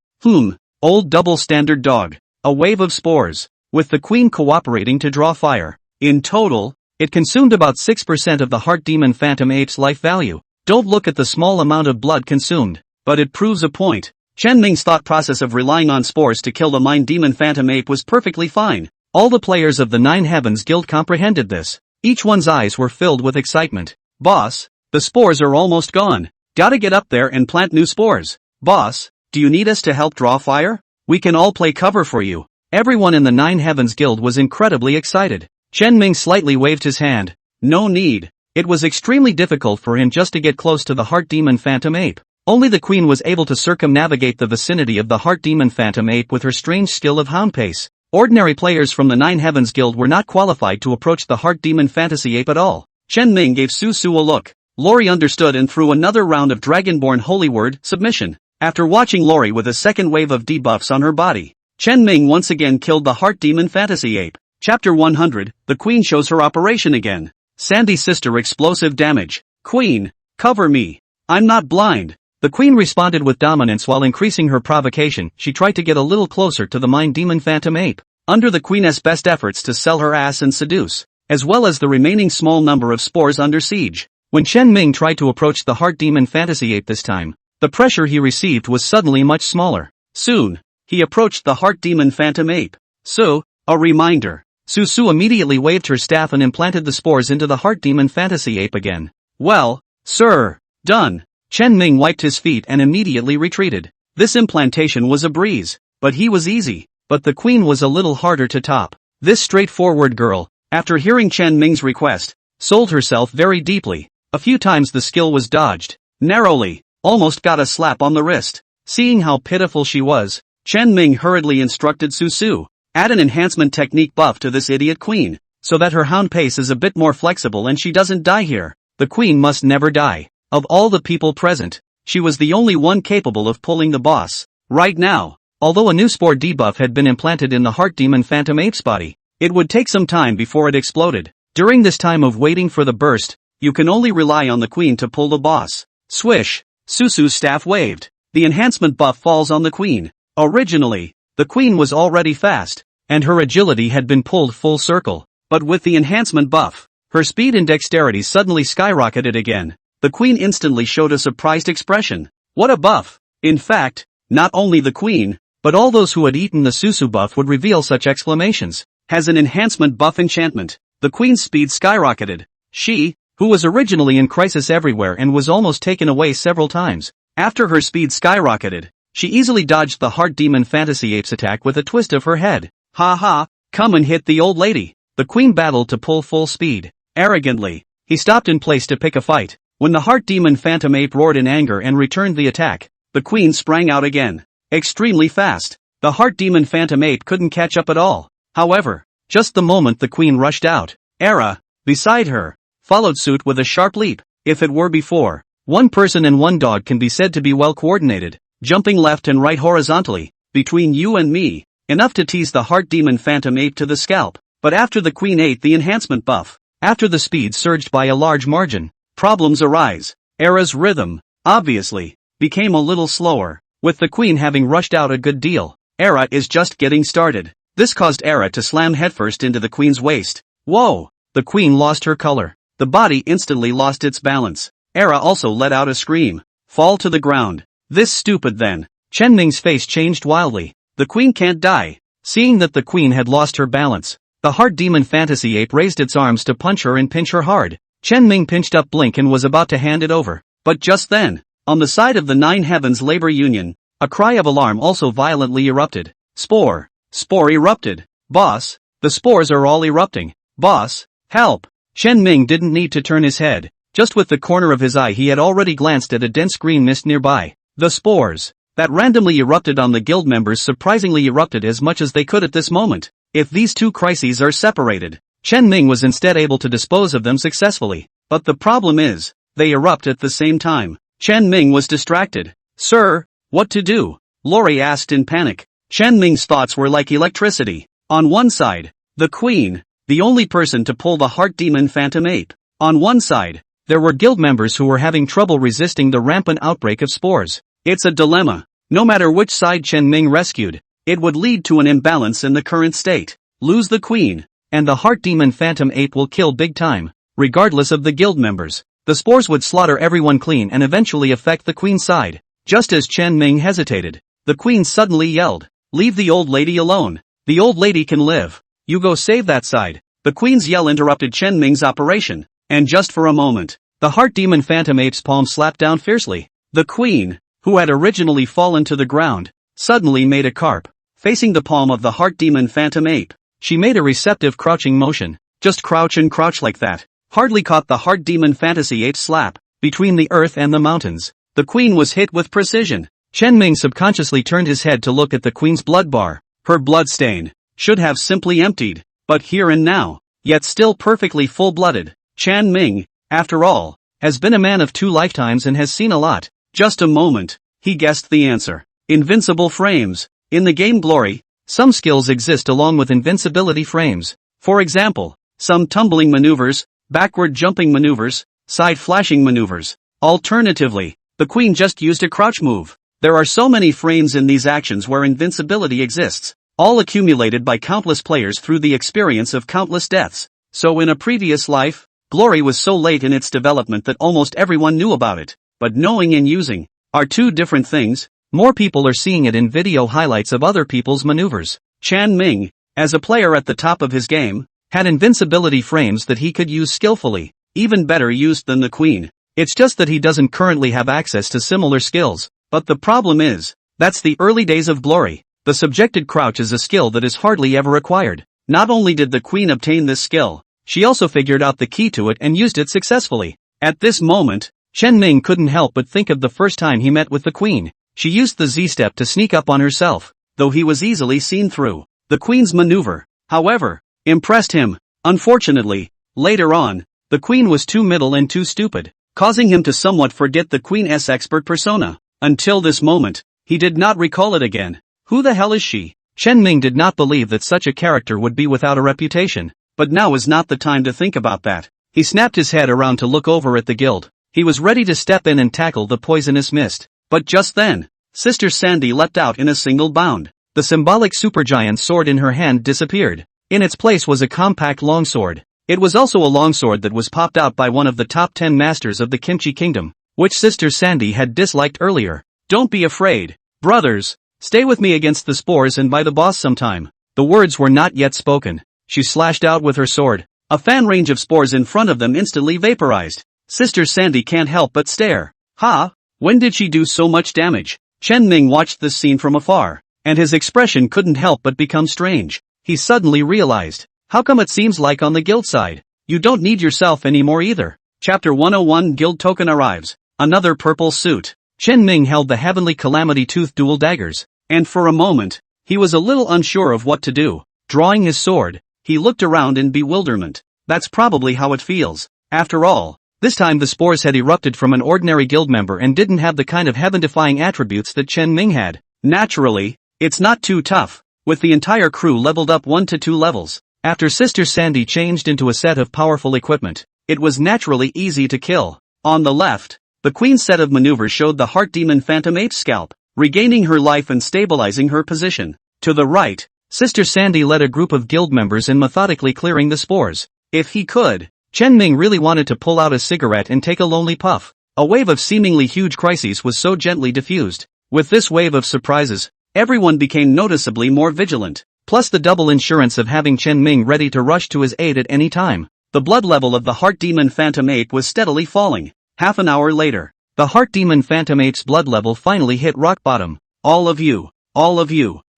Old double standard dog. A wave of spores, with the queen cooperating to draw fire. In total, it consumed about 6% of the heart demon phantom ape's life value. Don't look at the small amount of blood consumed, but it proves a point. Chen Ming's thought process of relying on spores to kill the mind demon phantom ape was perfectly fine. All the players of the Nine Heavens Guild comprehended this. Each one's eyes were filled with excitement. Boss, the spores are almost gone. Gotta get up there and plant new spores. Boss, do you need us to help draw fire? We can all play cover for you. Everyone in the Nine Heavens Guild was incredibly excited. Chen Ming slightly waved his hand. No need. It was extremely difficult for him just to get close to the heart demon phantom ape. Only the queen was able to circumnavigate the vicinity of the heart demon phantom ape with her strange skill of hound pace. Ordinary players from the Nine Heavens Guild were not qualified to approach the heart demon fantasy ape at all. Chen Ming gave Su Su a look. Lori understood and threw another round of Dragonborn Holy Word submission. After watching Lori with a second wave of debuffs on her body, Chen Ming once again killed the heart demon fantasy ape. Chapter 100, the queen shows her operation again. Sandy's sister explosive damage. Queen, cover me. I'm not blind. The queen responded with dominance while increasing her provocation. She tried to get a little closer to the mind demon phantom ape. Under the queen's best efforts to sell her ass and seduce, as well as the remaining small number of spores under siege. When Chen Ming tried to approach the heart demon fantasy ape this time, the pressure he received was suddenly much smaller. Soon, he approached the heart demon phantom ape. So, a reminder. Su Su immediately waved her staff and implanted the spores into the heart demon fantasy ape again. Well, sir, done. Chen Ming wiped his feet and immediately retreated. This implantation was a breeze, but he was easy. But the queen was a little harder to top. This straightforward girl, after hearing Chen Ming's request, sold herself very deeply. A few times the skill was dodged. Narrowly, almost got a slap on the wrist. Seeing how pitiful she was, Chen Ming hurriedly instructed Su Su, add an enhancement technique buff to this idiot queen, so that her hound pace is a bit more flexible and she doesn't die here. The queen must never die. Of all the people present, she was the only one capable of pulling the boss. Right now, although a new spore debuff had been implanted in the heart demon phantom ape's body, it would take some time before it exploded. During this time of waiting for the burst, you can only rely on the queen to pull the boss. Swish, Su Su's staff waved. The enhancement buff falls on the queen. Originally, the queen was already fast, and her agility had been pulled full circle. But with the enhancement buff, her speed and dexterity suddenly skyrocketed again. The queen instantly showed a surprised expression. What a buff! In fact, not only the queen, but all those who had eaten the Su Su buff would reveal such exclamations. Has an enhancement buff enchantment. The queen's speed skyrocketed. She, who was originally in crisis everywhere and was almost taken away several times, after her speed skyrocketed, she easily dodged the heart demon fantasy ape's attack with a twist of her head. Ha ha, come and hit the old lady. The queen battled to pull full speed. Arrogantly, he stopped in place to pick a fight. When the heart demon phantom ape roared in anger and returned the attack, the queen sprang out again. Extremely fast. The heart demon phantom ape couldn't catch up at all. However, just the moment the queen rushed out, Era, beside her, followed suit with a sharp leap. If it were before, one person and one dog can be said to be well coordinated, jumping left and right horizontally, between you and me, enough to tease the heart demon phantom ape to the scalp. But after the queen ate the enhancement buff, after the speed surged by a large margin, problems arise. Era's rhythm, obviously, became a little slower, with the queen having rushed out a good deal. Era is just getting started. This caused Era to slam headfirst into the queen's waist. Whoa! The queen lost her color. The body instantly lost its balance. Era also let out a scream. Fall to the ground. This stupid then. Chen Ming's face changed wildly. The queen can't die. Seeing that the queen had lost her balance, the heart demon fantasy ape raised its arms to punch her and pinch her hard. Chen Ming pinched up Blink and was about to hand it over. But just then, on the side of the Nine Heavens Labor Union, a cry of alarm also violently erupted. Spore. Spore erupted. Boss, the spores are all erupting. Boss, help. Chen Ming didn't need to turn his head. Just with the corner of his eye he had already glanced at a dense green mist nearby. The spores that randomly erupted on the guild members surprisingly erupted as much as they could at this moment. If these two crises are separated, Chen Ming was instead able to dispose of them successfully. But the problem is, they erupt at the same time. Chen Ming was distracted. Sir, what to do? Lori asked in panic. Chen Ming's thoughts were like electricity. On one side, the queen, the only person to pull the heart demon phantom ape. On one side, there were guild members who were having trouble resisting the rampant outbreak of spores. It's a dilemma. No matter which side Chen Ming rescued, it would lead to an imbalance in the current state. Lose the queen, and the heart demon phantom ape will kill big time, regardless of the guild members. The spores would slaughter everyone clean and eventually affect the queen's side. Just as Chen Ming hesitated, the queen suddenly yelled, "Leave the old lady alone. The old lady can live. You go save that side." The queen's yell interrupted Chen Ming's operation, and just for a moment, the heart demon phantom ape's palm slapped down fiercely. The queen, who had originally fallen to the ground, suddenly made a carp, facing the palm of the heart demon phantom ape. She made a receptive crouching motion, just crouch and crouch like that. Hardly caught the heart demon fantasy ape's slap, between the earth and the mountains. The queen was hit with precision. Chen Ming subconsciously turned his head to look at the queen's blood bar. Her blood stain should have simply emptied, but here and now, yet still perfectly full-blooded. Chen Ming, after all, has been a man of 2 lifetimes and has seen a lot. Just a moment, he guessed the answer. Invincible frames. In the game Glory, some skills exist along with invincibility frames. For example, some tumbling maneuvers, backward jumping maneuvers, side flashing maneuvers. Alternatively, the queen just used a crouch move. There are so many frames in these actions where invincibility exists, all accumulated by countless players through the experience of countless deaths. So in a previous life, Glory was so late in its development that almost everyone knew about it. But knowing and using are 2 different things. More people are seeing it in video highlights of other people's maneuvers. Chen Ming, as a player at the top of his game, had invincibility frames that he could use skillfully, even better used than the queen. It's just that he doesn't currently have access to similar skills. But the problem is, that's the early days of Glory. The subjected crouch is a skill that is hardly ever acquired. Not only did the queen obtain this skill, she also figured out the key to it and used it successfully. At this moment, Chen Ming couldn't help but think of the first time he met with the queen. She used the Z-step to sneak up on herself, though he was easily seen through. The queen's maneuver, however, impressed him. Unfortunately, later on, the queen was too middle and too stupid, causing him to somewhat forget the queen's expert persona. Until this moment, he did not recall it again. Who the hell is she? Chen Ming did not believe that such a character would be without a reputation, but now is not the time to think about that. He snapped his head around to look over at the guild. He was ready to step in and tackle the poisonous mist. But just then, Sister Sandy leapt out in a single bound. The symbolic supergiant sword in her hand disappeared. In its place was a compact longsword. It was also a longsword that was popped out by one of the top 10 masters of the Kimchi Kingdom, which Sister Sandy had disliked earlier. Don't be afraid, brothers. Stay with me against the spores and by the boss sometime. The words were not yet spoken. She slashed out with her sword. A fan range of spores in front of them instantly vaporized. Sister Sandy can't help but stare. Ha! When did she do so much damage? Chen Ming watched this scene from afar, and his expression couldn't help but become strange. He suddenly realized, how come it seems like on the guild side, you don't need yourself anymore either? Chapter 101 Guild Token arrives. Another purple suit. Chen Ming held the heavenly calamity tooth dual daggers, and for a moment, he was a little unsure of what to do. Drawing his sword, he looked around in bewilderment. That's probably how it feels. After all, this time the spores had erupted from an ordinary guild member and didn't have the kind of heaven-defying attributes that Chen Ming had. Naturally, it's not too tough, with the entire crew leveled up 1 to 2 levels. After Sister Sandy changed into a set of powerful equipment, it was naturally easy to kill. On the left, the queen's set of maneuvers showed the heart demon phantom ape's scalp, regaining her life and stabilizing her position. To the right, Sister Sandy led a group of guild members in methodically clearing the spores. If he could, Chen Ming really wanted to pull out a cigarette and take a lonely puff. A wave of seemingly huge crises was so gently diffused. With this wave of surprises, everyone became noticeably more vigilant, plus the double insurance of having Chen Ming ready to rush to his aid at any time. The blood level of the heart demon phantom ape was steadily falling. Half an hour later, the heart demon phantom ape's blood level finally hit rock bottom. All of you,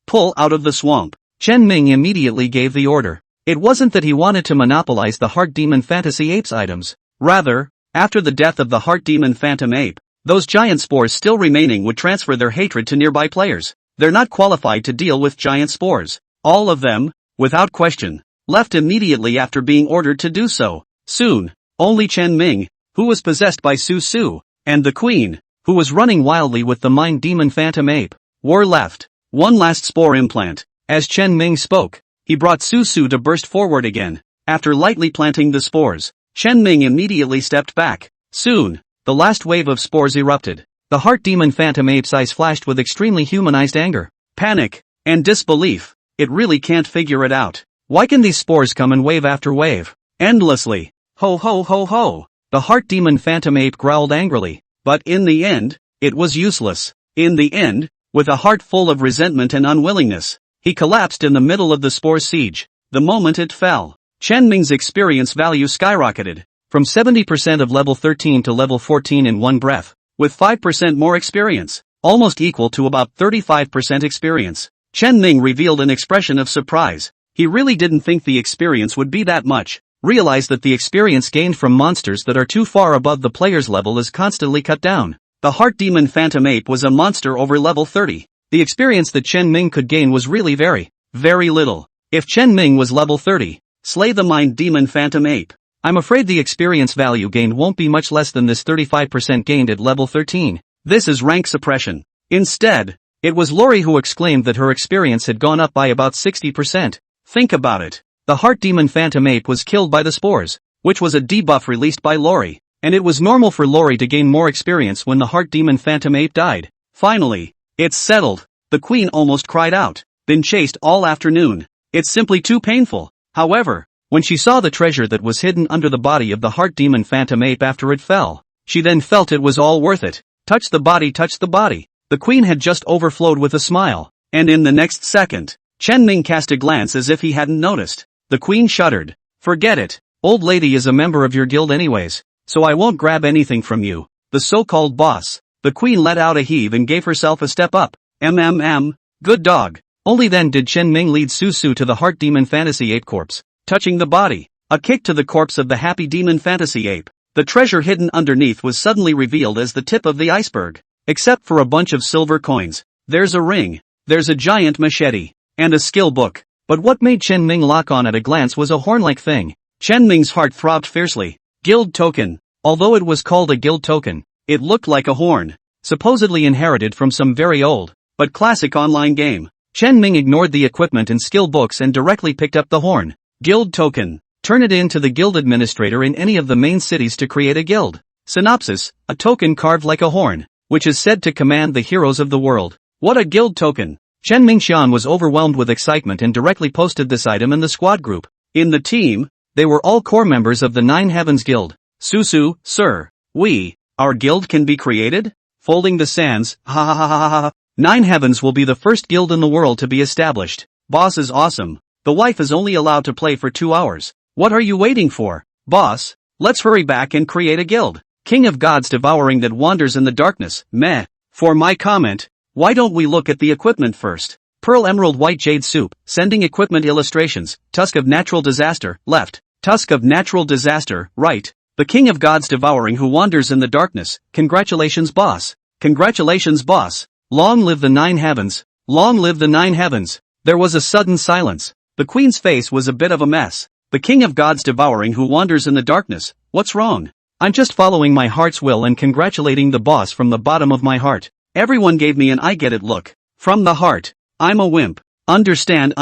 pull out of the swamp. Chen Ming immediately gave the order. It wasn't that he wanted to monopolize the heart demon fantasy ape's items. Rather, after the death of the heart demon phantom ape, those giant spores still remaining would transfer their hatred to nearby players. They're not qualified to deal with giant spores. All of them, without question, left immediately after being ordered to do so. Soon, only Chen Ming, who was possessed by Su Su, and the queen, who was running wildly with the mind demon phantom ape, were left. One last spore implant. As Chen Ming spoke, he brought Su Su to burst forward again. After lightly planting the spores, Chen Ming immediately stepped back. Soon, the last wave of spores erupted. The heart demon phantom ape's eyes flashed with extremely humanized anger, panic, and disbelief. It really can't figure it out. Why can these spores come in wave after wave? Endlessly. Ho ho ho ho. The heart demon phantom ape growled angrily. But in the end, it was useless. In the end, with a heart full of resentment and unwillingness, he collapsed in the middle of the spore siege. The moment it fell, Chen Ming's experience value skyrocketed, from 70% of level 13 to level 14 in one breath, with 5% more experience, almost equal to about 35% experience. Chen Ming revealed an expression of surprise. He really didn't think the experience would be that much. Realized that the experience gained from monsters that are too far above the player's level is constantly cut down. The heart demon phantom ape was a monster over level 30. The experience that Chen Ming could gain was really very, very little. If Chen Ming was level 30, slay the mind demon phantom ape. I'm afraid the experience value gained won't be much less than this 35% gained at level 13. This is rank suppression. Instead, it was Lori who exclaimed that her experience had gone up by about 60%. Think about it. The heart demon phantom ape was killed by the spores, which was a debuff released by Lori, and it was normal for Lori to gain more experience when the heart demon phantom ape died. Finally, it's settled. The queen almost cried out. Been chased all afternoon. It's simply too painful. However, when she saw the treasure that was hidden under the body of the heart demon phantom ape after it fell, she then felt it was all worth it. Touch the body, touch the body. The queen had just overflowed with a smile, and in the next second, Chen Ming cast a glance as if he hadn't noticed. The queen shuddered. Forget it. Old lady is a member of your guild anyways, so I won't grab anything from you. The so-called boss. The queen let out a heave and gave herself a step up. Good dog. Only then did Chen Ming lead Su to the heart demon fantasy ape corpse, touching the body. A kick to the corpse of the happy demon fantasy ape. The treasure hidden underneath was suddenly revealed as the tip of the iceberg. Except for a bunch of silver coins. There's a ring. There's a giant machete. And a skill book. But what made Chen Ming lock on at a glance was a horn-like thing. Chen Ming's heart throbbed fiercely. Guild token. Although it was called a guild token, it looked like a horn. Supposedly inherited from some very old, but classic online game. Chen Ming ignored the equipment and skill books and directly picked up the horn. Guild token. Turn it in to the guild administrator in any of the main cities to create a guild. Synopsis, a token carved like a horn, which is said to command the heroes of the world. What a guild token! Chen Mingxian was overwhelmed with excitement and directly posted this item in the squad group. In the team, they were all core members of the Nine Heavens Guild. Susu, sir, our guild can be created? Folding the sands, ha ha ha ha ha. Nine Heavens will be the first guild in the world to be established. Boss is awesome. The wife is only allowed to play for 2 hours. What are you waiting for? Boss, let's hurry back and create a guild. King of gods devouring that wanders in the darkness, meh. For my comment, why don't we look at the equipment first? Pearl Emerald White Jade Soup, sending equipment illustrations, Tusk of Natural Disaster, left. Tusk of Natural Disaster, right. The King of Gods devouring who wanders in the darkness, congratulations boss. Congratulations boss. Long live the Nine Heavens. Long live the Nine Heavens. There was a sudden silence. The queen's face was a bit of a mess. The King of Gods devouring who wanders in the darkness, what's wrong? I'm just following my heart's will and congratulating the boss from the bottom of my heart. Everyone gave me an I get it look. From the heart. I'm a wimp. Understand.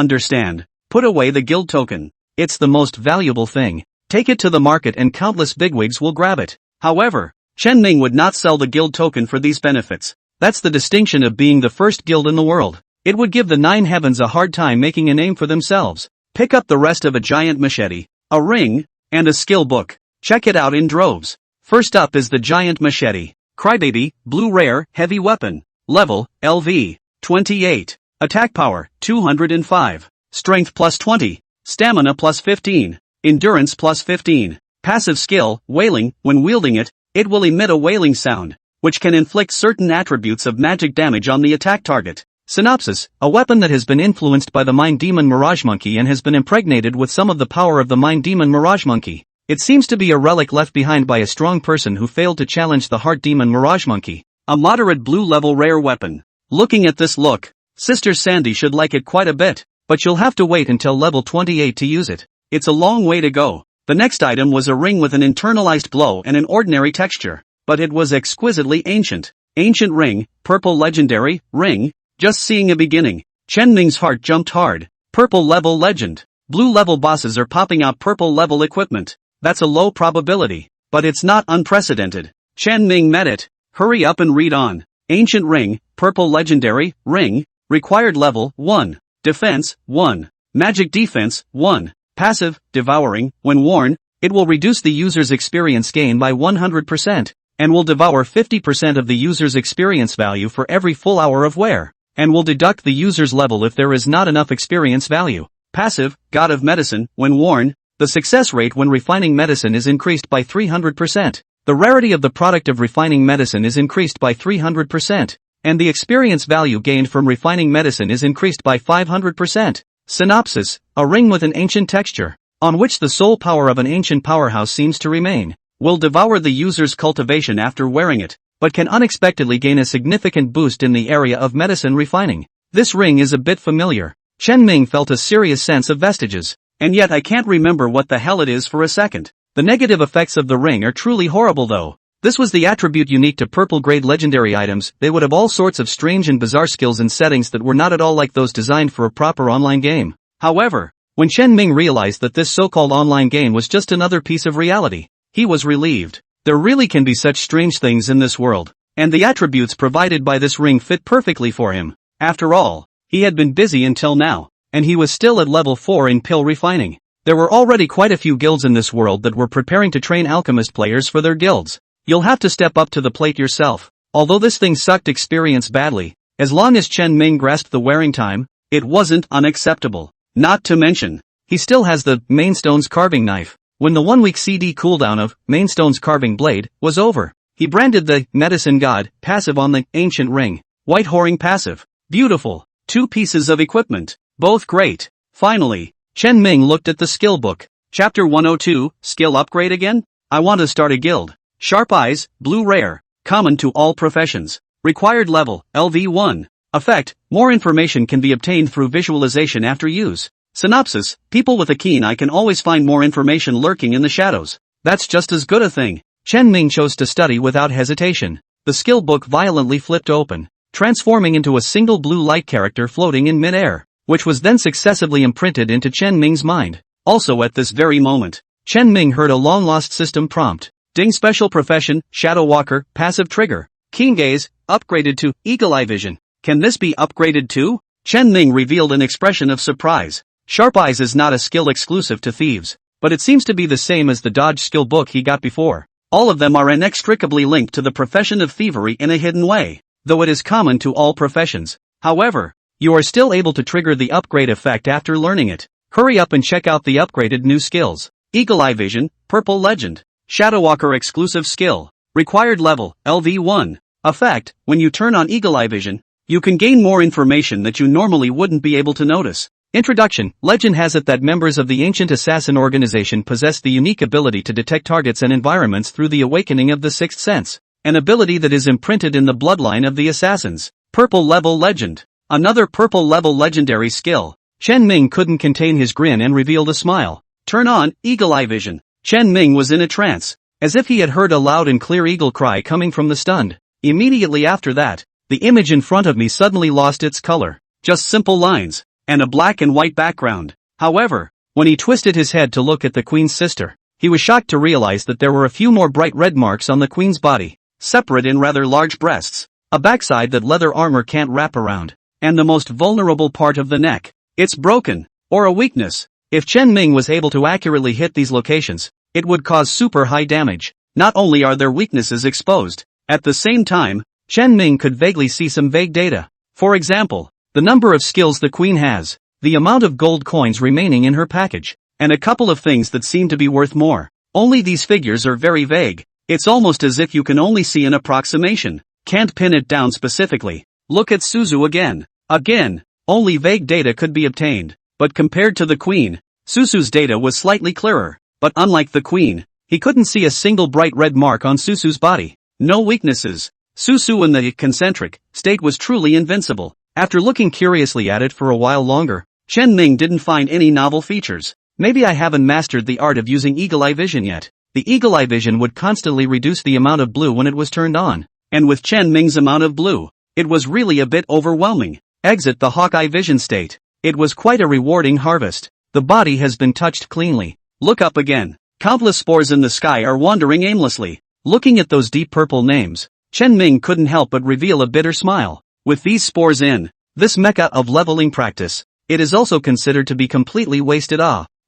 Put away the guild token. It's the most valuable thing. Take it to the market and countless bigwigs will grab it. However, Chen Ming would not sell the guild token for these benefits. That's the distinction of being the first guild in the world. It would give the Nine Heavens a hard time making a name for themselves. Pick up the rest of a giant machete, a ring, and a skill book. Check it out in droves. First up is the giant machete. Crybaby, blue rare, heavy weapon. Level, LV, 28. Attack power, 205. Strength plus 20. Stamina plus 15. Endurance plus 15. Passive skill, wailing. When wielding it, it will emit a wailing sound, which can inflict certain attributes of magic damage on the attack target. Synopsis, a weapon that has been influenced by the Mind Demon Mirage Monkey and has been impregnated with some of the power of the Mind Demon Mirage Monkey. It seems to be a relic left behind by a strong person who failed to challenge the Heart Demon Mirage Monkey. A moderate blue level rare weapon. Looking at this look, Sister Sandy should like it quite a bit, but you'll have to wait until level 28 to use it. It's a long way to go. The next item was a ring with an internalized glow and an ordinary texture, but it was exquisitely ancient. Ancient ring, purple legendary, ring, just seeing a beginning. Chen Ming's heart jumped hard. Purple level legend. Blue level bosses are popping out purple level equipment. That's a low probability, but it's not unprecedented. Chen Ming met it. Hurry up and read on. Ancient Ring, Purple Legendary, Ring, Required Level, 1. Defense, 1. Magic Defense, 1. Passive, Devouring, when worn, it will reduce the user's experience gain by 100%, and will devour 50% of the user's experience value for every full hour of wear, and will deduct the user's level if there is not enough experience value. Passive, God of Medicine, when worn, the success rate when refining medicine is increased by 300%. The rarity of the product of refining medicine is increased by 300%, and the experience value gained from refining medicine is increased by 500%. Synopsis: a ring with an ancient texture, on which the soul power of an ancient powerhouse seems to remain, will devour the user's cultivation after wearing it, but can unexpectedly gain a significant boost in the area of medicine refining. This ring is a bit familiar. Chen Ming felt a serious sense of vestiges, and yet I can't remember what the hell it is for a second. The negative effects of the ring are truly horrible though. This was the attribute unique to purple grade legendary items. They would have all sorts of strange and bizarre skills and settings that were not at all like those designed for a proper online game. However, when Chen Ming realized that this so-called online game was just another piece of reality, he was relieved. There really can be such strange things in this world, and the attributes provided by this ring fit perfectly for him. After all, he had been busy until now, and he was still at level 4 in pill refining. There were already quite a few guilds in this world that were preparing to train alchemist players for their guilds. You'll have to step up to the plate yourself. Although this thing sucked experience badly, as long as Chen Ming grasped the wearing time, it wasn't unacceptable. Not to mention, he still has the Mainstone's carving knife. When the 1-week CD cooldown of Mainstone's carving blade was over, he branded the Medicine God passive on the ancient ring. White whoring passive. Beautiful. 2 pieces of equipment. Both great. Finally, Chen Ming looked at the skill book. Chapter 102, Skill Upgrade again? I want to start a guild. Sharp Eyes, Blue Rare. Common to all professions. Required level, LV1. Effect, more information can be obtained through visualization after use. Synopsis, people with a keen eye can always find more information lurking in the shadows. That's just as good a thing. Chen Ming chose to study without hesitation. The skill book violently flipped open, transforming into a single blue light character floating in mid-air, which was then successively imprinted into Chen Ming's mind. Also at this very moment, Chen Ming heard a long-lost system prompt. Ding special profession, Shadow Walker, passive trigger. Keen gaze, upgraded to Eagle Eye Vision. Can this be upgraded too? Chen Ming revealed an expression of surprise. Sharp Eyes is not a skill exclusive to thieves, but it seems to be the same as the dodge skill book he got before. All of them are inextricably linked to the profession of thievery in a hidden way, though it is common to all professions. However, you are still able to trigger the upgrade effect after learning it. Hurry up and check out the upgraded new skills. Eagle Eye Vision, Purple Legend. Shadow Walker exclusive skill. Required level, LV1. Effect, when you turn on Eagle Eye Vision, you can gain more information that you normally wouldn't be able to notice. Introduction. Legend has it that members of the ancient assassin organization possess the unique ability to detect targets and environments through the awakening of the sixth sense, an ability that is imprinted in the bloodline of the assassins. Purple level legend. Another purple level legendary skill. Chen Ming couldn't contain his grin and revealed a smile. Turn on Eagle Eye Vision. Chen Ming was in a trance, as if he had heard a loud and clear eagle cry coming from the stunned. Immediately after that, the image in front of me suddenly lost its color. Just simple lines, and a black and white background. However, when he twisted his head to look at the Queen's sister, he was shocked to realize that there were a few more bright red marks on the Queen's body, separate in rather large breasts, a backside that leather armor can't wrap around, and the most vulnerable part of the neck. It's broken, or a weakness. If Chen Ming was able to accurately hit these locations, it would cause super high damage. Not only are their weaknesses exposed, at the same time, Chen Ming could vaguely see some vague data. For example, the number of skills the Queen has, the amount of gold coins remaining in her package, and a couple of things that seem to be worth more. Only these figures are very vague. It's almost as if you can only see an approximation, can't pin it down specifically. Look at Suzu again. Again, only vague data could be obtained, but compared to the Queen, Suzu's data was slightly clearer. But unlike the Queen, he couldn't see a single bright red mark on Suzu's body. No weaknesses. Suzu in the concentric state was truly invincible. After looking curiously at it for a while longer, Chen Ming didn't find any novel features. Maybe I haven't mastered the art of using Eagle Eye Vision yet. The Eagle Eye Vision would constantly reduce the amount of blue when it was turned on, and with Chen Ming's amount of blue, it was really a bit overwhelming. Exit the Hawkeye Vision state. It was quite a rewarding harvest. The body has been touched cleanly. Look up again. Countless spores in the sky are wandering aimlessly. Looking at those deep purple names, Chen Ming couldn't help but reveal a bitter smile. With these spores in this mecca of leveling practice, it is also considered to be completely wasted.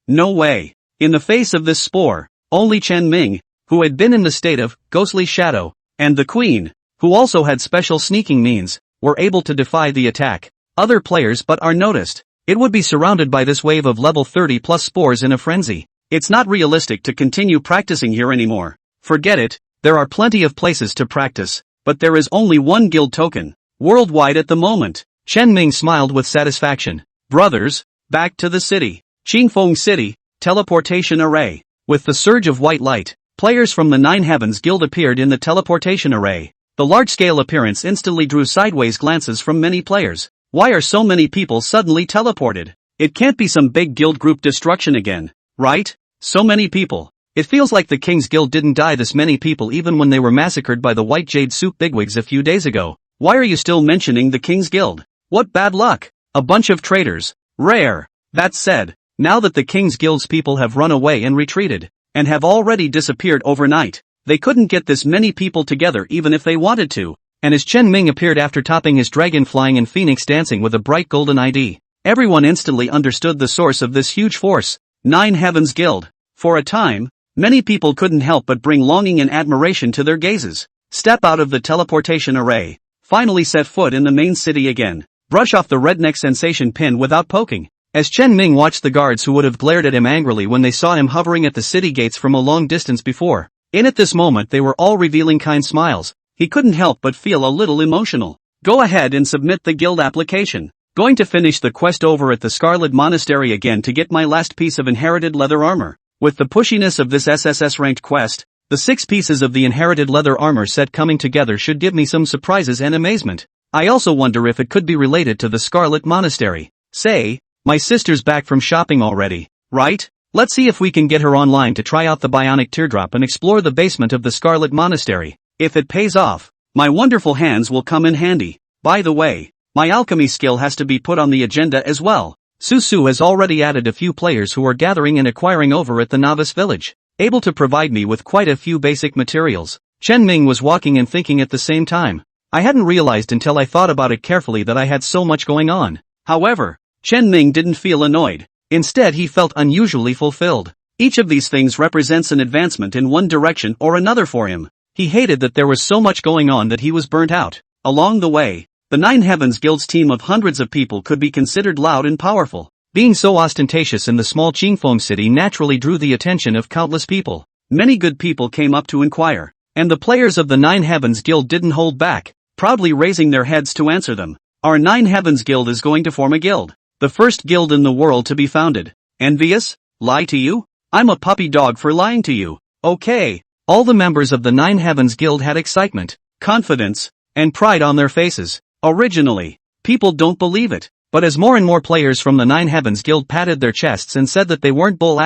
No way. In the face of this spore, only Chen Ming, who had been in the state of ghostly shadow, and the queen, who also had special sneaking means, were able to defy the attack. Other players but are noticed. It would be surrounded by this wave of level 30 plus spores in a frenzy. It's not realistic to continue practicing here anymore. Forget it, there are plenty of places to practice, but there is only one guild token worldwide at the moment. Chen Ming smiled with satisfaction. Brothers, back to the city. Qingfeng City, teleportation array. With the surge of white light, players from the Nine Heavens Guild appeared in the teleportation array. The large-scale appearance instantly drew sideways glances from many players. Why are so many people suddenly teleported? It can't be some big guild group destruction again, right? So many people. It feels like the King's Guild didn't die this many people even when they were massacred by the White Jade Soup bigwigs a few days ago. Why are you still mentioning the King's Guild? What bad luck! A bunch of traitors. Rare. That said, now that the King's Guild's people have run away and retreated, and have already disappeared overnight, they couldn't get this many people together even if they wanted to. And as Chen Ming appeared after topping his dragon flying and phoenix dancing with a bright golden ID, everyone instantly understood the source of this huge force. Nine Heavens Guild. For a time, many people couldn't help but bring longing and admiration to their gazes. Step out of the teleportation array. Finally set foot in the main city again. Brush off the redneck sensation pin without poking. As Chen Ming watched the guards who would have glared at him angrily when they saw him hovering at the city gates from a long distance before. At this moment they were all revealing kind smiles. He couldn't help but feel a little emotional. Go ahead and submit the guild application. Going to finish the quest over at the Scarlet Monastery again to get my last piece of inherited leather armor. With the pushiness of this SSS ranked quest, the 6 pieces of the inherited leather armor set coming together should give me some surprises and amazement. I also wonder if it could be related to the Scarlet Monastery. Say, my sister's back from shopping already, right? Let's see if we can get her online to try out the bionic teardrop and explore the basement of the Scarlet Monastery. If it pays off, my wonderful hands will come in handy. By the way, my alchemy skill has to be put on the agenda as well. Susu has already added a few players who are gathering and acquiring over at the novice village, able to provide me with quite a few basic materials. Chen Ming was walking and thinking at the same time. I hadn't realized until I thought about it carefully that I had so much going on. However, Chen Ming didn't feel annoyed. Instead he felt unusually fulfilled. Each of these things represents an advancement in one direction or another for him. He hated that there was so much going on that he was burnt out. Along the way, the Nine Heavens Guild's team of hundreds of people could be considered loud and powerful. Being so ostentatious in the small Qingfeng city naturally drew the attention of countless people. Many good people came up to inquire, and the players of the Nine Heavens Guild didn't hold back, proudly raising their heads to answer them. Our Nine Heavens Guild is going to form a guild. The first guild in the world to be founded. Envious? Lie to you? I'm a puppy dog for lying to you. Okay. All the members of the Nine Heavens Guild had excitement, confidence, and pride on their faces. Originally, people don't believe it, but as more and more players from the Nine Heavens Guild patted their chests and said that they weren't bull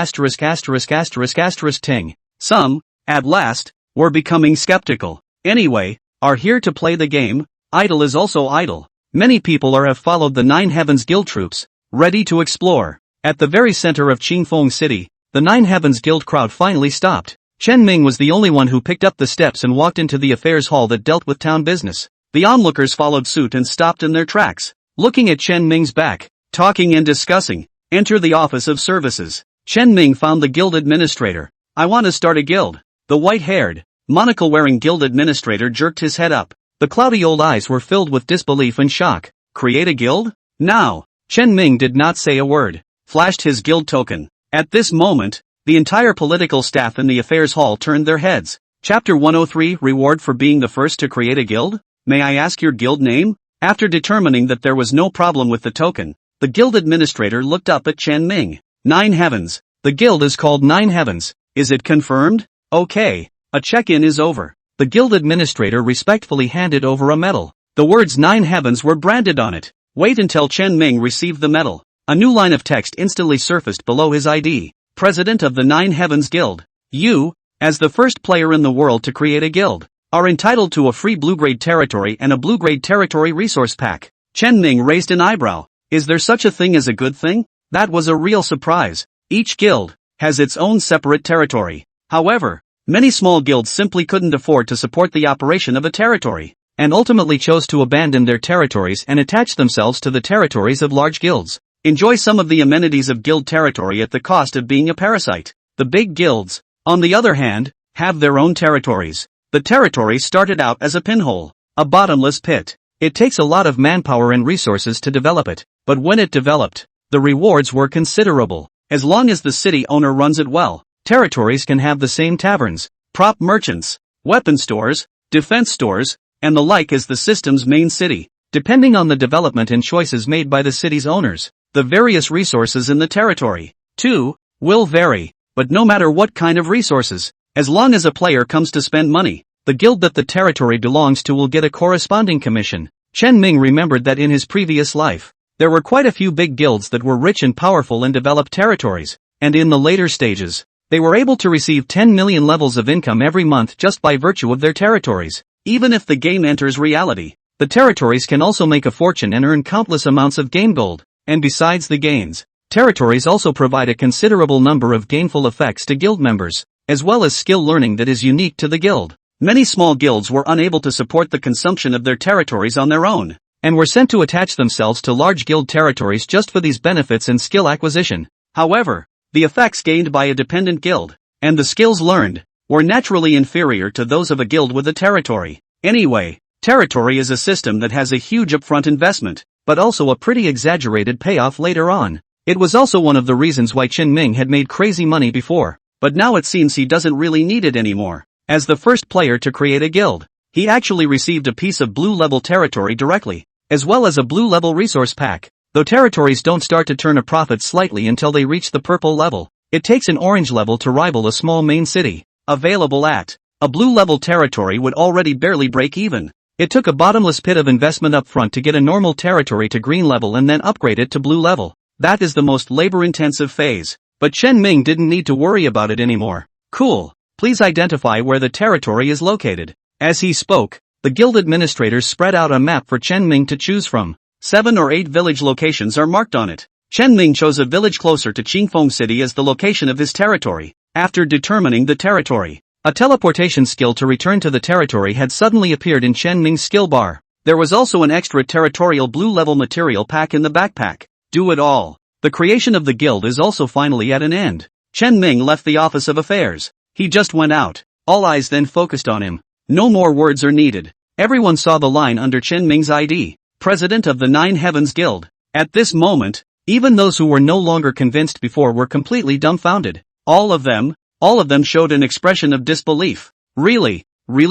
ting, some, at last, were becoming skeptical. Anyway, are here to play the game. Idle is also idle. Many people have followed the Nine Heavens Guild troops, ready to explore. At the very center of Qingfeng City, the Nine Heavens Guild crowd finally stopped. Chen Ming was the only one who picked up the steps and walked into the affairs hall that dealt with town business. The onlookers followed suit and stopped in their tracks, looking at Chen Ming's back, talking and discussing. Enter the office of services. Chen Ming found the guild administrator. I want to start a guild. The white-haired, monocle-wearing guild administrator jerked his head up. The cloudy old eyes were filled with disbelief and shock. Create a guild? Now. Chen Ming did not say a word, flashed his guild token. At this moment, the entire political staff in the affairs hall turned their heads. Chapter 103 Reward for being the first to create a guild? May I ask your guild name? After determining that there was no problem with the token, the guild administrator looked up at Chen Ming. Nine Heavens. The guild is called Nine Heavens. Is it confirmed? Okay. A check-in is over. The guild administrator respectfully handed over a medal. The words Nine Heavens were branded on it. Wait until Chen Ming received the medal. A new line of text instantly surfaced below his ID. President of the Nine Heavens Guild. You, as the first player in the world to create a guild, are entitled to a free blue-grade territory and a blue-grade territory resource pack. Chen Ming raised an eyebrow. Is there such a thing as a good thing? That was a real surprise. Each guild has its own separate territory. However, many small guilds simply couldn't afford to support the operation of a territory, and ultimately chose to abandon their territories and attach themselves to the territories of large guilds. Enjoy some of the amenities of guild territory at the cost of being a parasite. The big guilds, on the other hand, have their own territories. The territory started out as a pinhole, a bottomless pit. It takes a lot of manpower and resources to develop it, but when it developed, the rewards were considerable. As long as the city owner runs it well, territories can have the same taverns, prop merchants, weapon stores, defense stores, and the like as the system's main city. Depending on the development and choices made by the city's owners, the various resources in the territory, too, will vary. But no matter what kind of resources, as long as a player comes to spend money, the guild that the territory belongs to will get a corresponding commission. Chen Ming remembered that in his previous life, there were quite a few big guilds that were rich and powerful and developed territories, and in the later stages, they were able to receive 10 million levels of income every month just by virtue of their territories. Even if the game enters reality, the territories can also make a fortune and earn countless amounts of game gold. And besides the gains, territories also provide a considerable number of gainful effects to guild members, as well as skill learning that is unique to the guild. Many small guilds were unable to support the consumption of their territories on their own, and were sent to attach themselves to large guild territories just for these benefits and skill acquisition. However, the effects gained by a dependent guild, and the skills learned, were naturally inferior to those of a guild with a territory. Anyway, territory is a system that has a huge upfront investment, but also a pretty exaggerated payoff later on. It was also one of the reasons why Chen Ming had made crazy money before, but now it seems he doesn't really need it anymore. As the first player to create a guild, he actually received a piece of blue level territory directly, as well as a blue level resource pack. Though territories don't start to turn a profit slightly until they reach the purple level, it takes an orange level to rival a small main city. Available at a blue level territory would already barely break even. It took a bottomless pit of investment up front to get a normal territory to green level and then upgrade it to blue level. That is the most labor-intensive phase. But Chen Ming didn't need to worry about it anymore. Cool. Please identify where the territory is located. As he spoke, the guild administrators spread out a map for Chen Ming to choose from. 7 or 8 village locations are marked on it. Chen Ming chose a village closer to Qingfeng City as the location of his territory. After determining the territory, a teleportation skill to return to the territory had suddenly appeared in Chen Ming's skill bar. There was also an extra territorial blue-level material pack in the backpack. Do it all. The creation of the guild is also finally at an end. Chen Ming left the Office of Affairs. He just went out. All eyes then focused on him. No more words are needed. Everyone saw the line under Chen Ming's ID, President of the Nine Heavens Guild. At this moment, even those who were no longer convinced before were completely dumbfounded. All of them showed an expression of disbelief. Really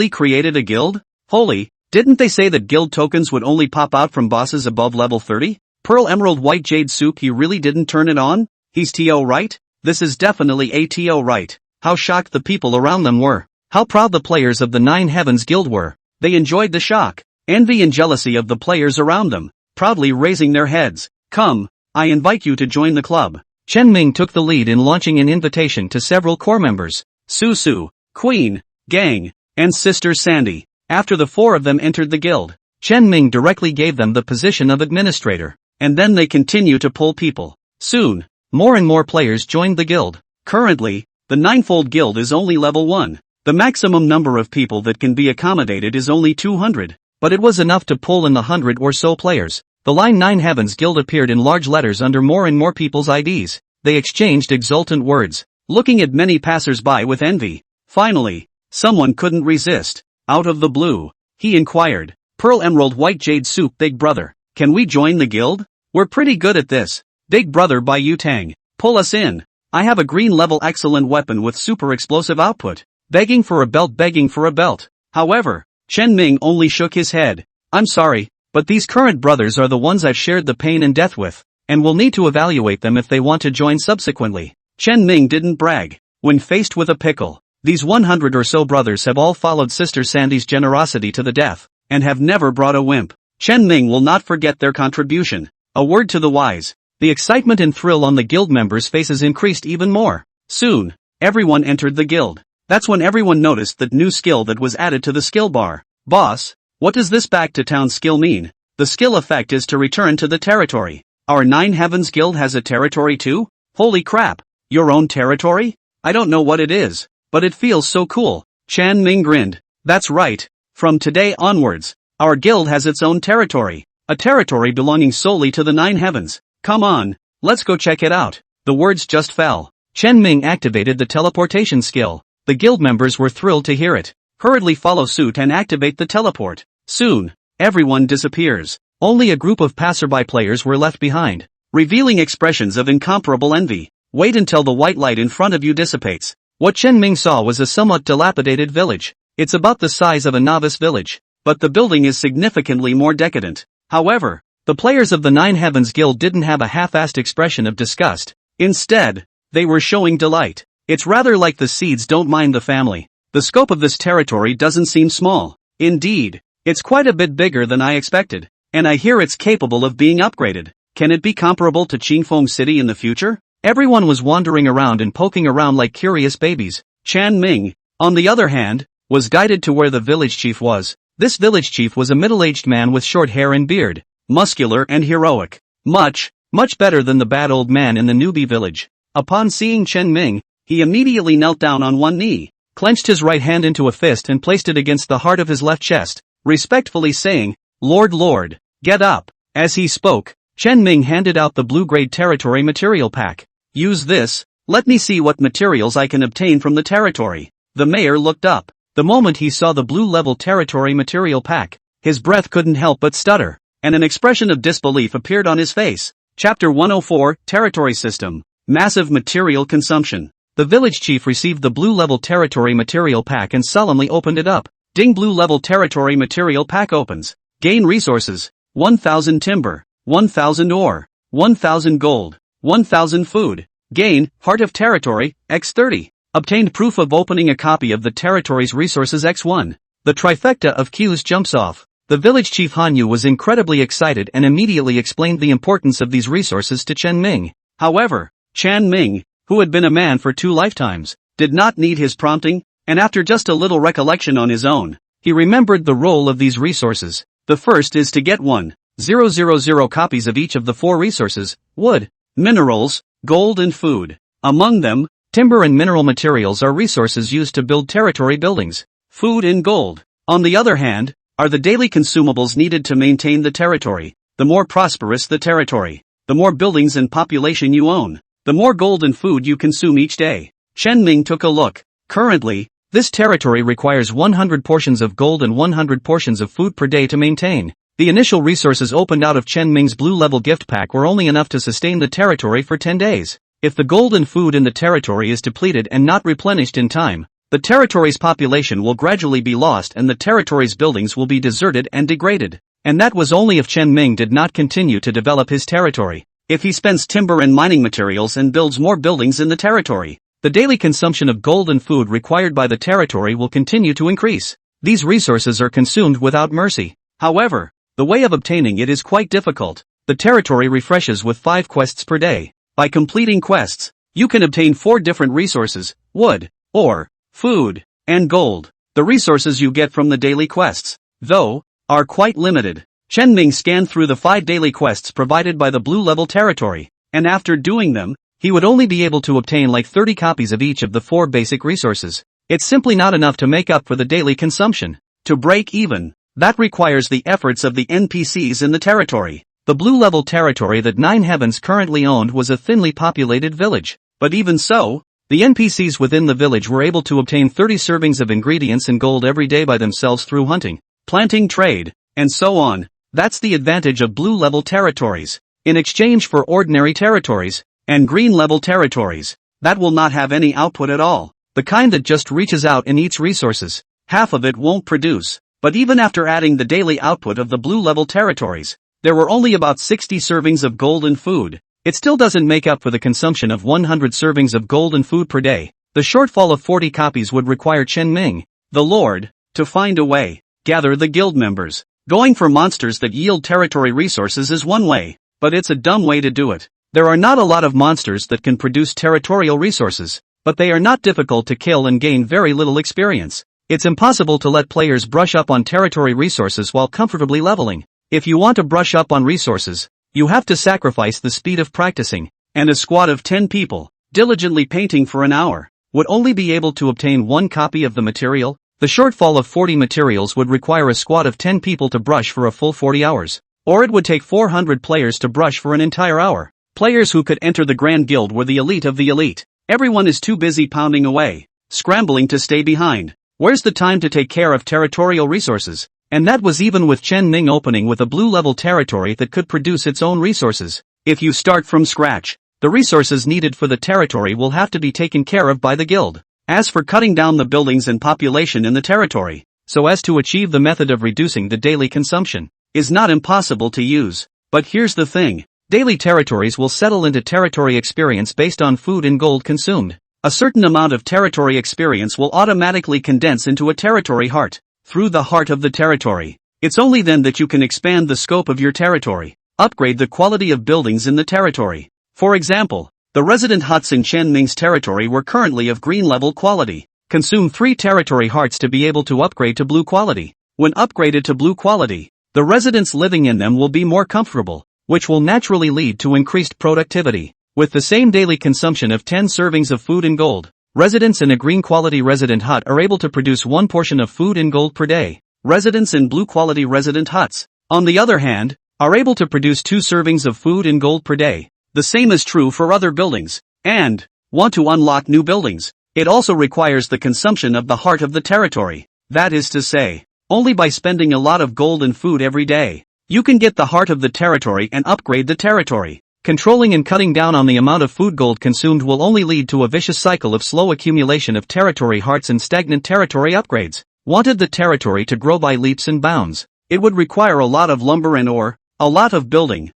created a guild? Holy, didn't they say that guild tokens would only pop out from bosses above level 30? Pearl Emerald White Jade Soup, he really didn't turn it on? He's TO right? This is definitely a TO right. How shocked the people around them were. How proud the players of the Nine Heavens Guild were. They enjoyed the shock, envy and jealousy of the players around them, proudly raising their heads. Come, I invite you to join the club. Chen Ming took the lead in launching an invitation to several core members, Su, Queen, Gang, and Sister Sandy. After the 4 of them entered the guild, Chen Ming directly gave them the position of administrator, and then they continue to pull people. Soon, more and more players joined the guild. Currently, the Ninefold Guild is only level 1. The maximum number of people that can be accommodated is only 200, but it was enough to pull in the 100 or so players. The line Nine Heavens Guild appeared in large letters under more and more people's IDs. They exchanged exultant words, looking at many passers-by with envy. Finally, someone couldn't resist. Out of the blue, he inquired, Pearl Emerald White Jade Soup, Big Brother, can we join the guild? We're pretty good at this. Big Brother by Yutang, pull us in. I have a green level excellent weapon with super explosive output. Begging for a belt. However, Chen Ming only shook his head. I'm sorry, but these current brothers are the ones I've shared the pain and death with, and will need to evaluate them if they want to join subsequently. Chen Ming didn't brag. When faced with a pickle, these 100 or so brothers have all followed Sister Sandy's generosity to the death, and have never brought a wimp. Chen Ming will not forget their contribution. A word to the wise. The excitement and thrill on the guild members' faces increased even more. Soon, everyone entered the guild. That's when everyone noticed that new skill that was added to the skill bar. Boss, what does this back to town skill mean? The skill effect is to return to the territory. Our Nine Heavens Guild has a territory too? Holy crap, Your own territory? I don't know what it is, but it feels so cool. Chan Ming grinned. That's right. From today onwards, our guild has its own territory. A territory belonging solely to the 9 heavens. Come on, let's go check it out. The words just fell. Chen Ming activated the teleportation skill. The guild members were thrilled to hear it. Hurriedly follow suit and activate the teleport. Soon, everyone disappears. Only a group of passerby players were left behind, revealing expressions of incomparable envy. Wait until the white light in front of you dissipates. What Chen Ming saw was a somewhat dilapidated village. It's about the size of a novice village, but the building is significantly more decadent. However, the players of the 9 Heavens Guild didn't have a half-assed expression of disgust. Instead, they were showing delight. It's rather like the seeds don't mind the family. The scope of this territory doesn't seem small. Indeed, it's quite a bit bigger than I expected, and I hear it's capable of being upgraded. Can it be comparable to Qingfeng City in the future? Everyone was wandering around and poking around like curious babies. Chan Ming, on the other hand, was guided to where the village chief was. This village chief was a middle-aged man with short hair and beard, muscular and heroic. Much better than the bad old man in the newbie village. Upon seeing Chen Ming, he immediately knelt down on one knee, clenched his right hand into a fist and placed it against the heart of his left chest, respectfully saying, Lord, get up. As he spoke, Chen Ming handed out the blue-grade territory material pack. Use this, let me see what materials I can obtain from the territory. The mayor looked up. The moment he saw the blue-level territory material pack, his breath couldn't help but stutter, and an expression of disbelief appeared on his face. Chapter 104, Territory System. Massive Material Consumption. The village chief received the blue-level territory material pack and solemnly opened it up. Ding, blue-level territory material pack opens. Gain resources. 1,000 timber, 1,000 ore, 1,000 gold, 1,000 food. Gain, Heart of Territory, x30. Obtained proof of opening a copy of the territory's resources x1. The trifecta of Q's jumps off. The village chief Hanyu was incredibly excited and immediately explained the importance of these resources to Chen Ming. However, Chan Ming, who had been a man for 2 lifetimes, did not need his prompting, and after just a little recollection on his own, he remembered the role of these resources. The first is to get 1,000 copies of each of the 4 resources: wood, minerals, gold and food. Among them, timber and mineral materials are resources used to build territory buildings. Food and gold, on the other hand, are the daily consumables needed to maintain the territory. The more prosperous the territory, the more buildings and population you own, the more gold and food you consume each day. Chen Ming took a look. Currently, this territory requires 100 portions of gold and 100 portions of food per day to maintain. The initial resources opened out of Chen Ming's blue-level gift pack were only enough to sustain the territory for 10 days. If the gold and food in the territory is depleted and not replenished in time, the territory's population will gradually be lost and the territory's buildings will be deserted and degraded. And that was only if Chen Ming did not continue to develop his territory. If he spends timber and mining materials and builds more buildings in the territory, the daily consumption of gold and food required by the territory will continue to increase. These resources are consumed without mercy. However, the way of obtaining it is quite difficult. The territory refreshes with 5 quests per day. By completing quests, you can obtain 4 different resources: wood, ore, food, and gold. The resources you get from the daily quests, though, are quite limited. Chen Ming scanned through the 5 daily quests provided by the blue-level territory, and after doing them, he would only be able to obtain like 30 copies of each of the 4 basic resources. It's simply not enough to make up for the daily consumption. To break even, that requires the efforts of the NPCs in the territory. The blue-level territory that 9 Heavens currently owned was a thinly populated village, but even so, the NPCs within the village were able to obtain 30 servings of ingredients and gold every day by themselves through hunting, planting, trade, and so on. That's the advantage of blue-level territories. In exchange for ordinary territories, and green-level territories, that will not have any output at all. The kind that just reaches out and eats resources, half of it won't produce. But even after adding the daily output of the blue-level territories, there were only about 60 servings of gold and food. It still doesn't make up for the consumption of 100 servings of gold and food per day. The shortfall of 40 copies would require Chen Ming, the Lord, to find a way. Gather the guild members. Going for monsters that yield territory resources is one way, but it's a dumb way to do it. There are not a lot of monsters that can produce territorial resources, but they are not difficult to kill and gain very little experience. It's impossible to let players brush up on territory resources while comfortably leveling. If you want to brush up on resources, you have to sacrifice the speed of practicing, and a squad of 10 people, diligently painting for an hour, would only be able to obtain one copy of the material? The shortfall of 40 materials would require a squad of 10 people to brush for a full 40 hours. Or it would take 400 players to brush for an entire hour. Players who could enter the Grand Guild were the elite of the elite. Everyone is too busy pounding away, scrambling to stay behind. Where's the time to take care of territorial resources? And that was even with Chen Ming opening with a blue-level territory that could produce its own resources. If you start from scratch, the resources needed for the territory will have to be taken care of by the guild. As for cutting down the buildings and population in the territory, so as to achieve the method of reducing the daily consumption, is not impossible to use. But here's the thing. Daily territories will settle into territory experience based on food and gold consumed. A certain amount of territory experience will automatically condense into a territory heart. Through the heart of the territory, it's only then that you can expand the scope of your territory, upgrade the quality of buildings in the territory. For example, the resident huts in Chen Ming's territory were currently of green level quality. Consume 3 territory hearts to be able to upgrade to blue quality. When upgraded to blue quality, the residents living in them will be more comfortable, which will naturally lead to increased productivity. With the same daily consumption of 10 servings of food and gold, residents in a green quality resident hut are able to produce 1 portion of food and gold per day. Residents in blue quality resident huts, on the other hand, are able to produce 2 servings of food and gold per day. The same is true for other buildings. And, want to unlock new buildings, it also requires the consumption of the heart of the territory. That is to say, only by spending a lot of gold and food every day, you can get the heart of the territory and upgrade the territory. Controlling and cutting down on the amount of food gold consumed will only lead to a vicious cycle of slow accumulation of territory hearts and stagnant territory upgrades. Wanted the territory to grow by leaps and bounds, it would require a lot of lumber and ore, a lot of building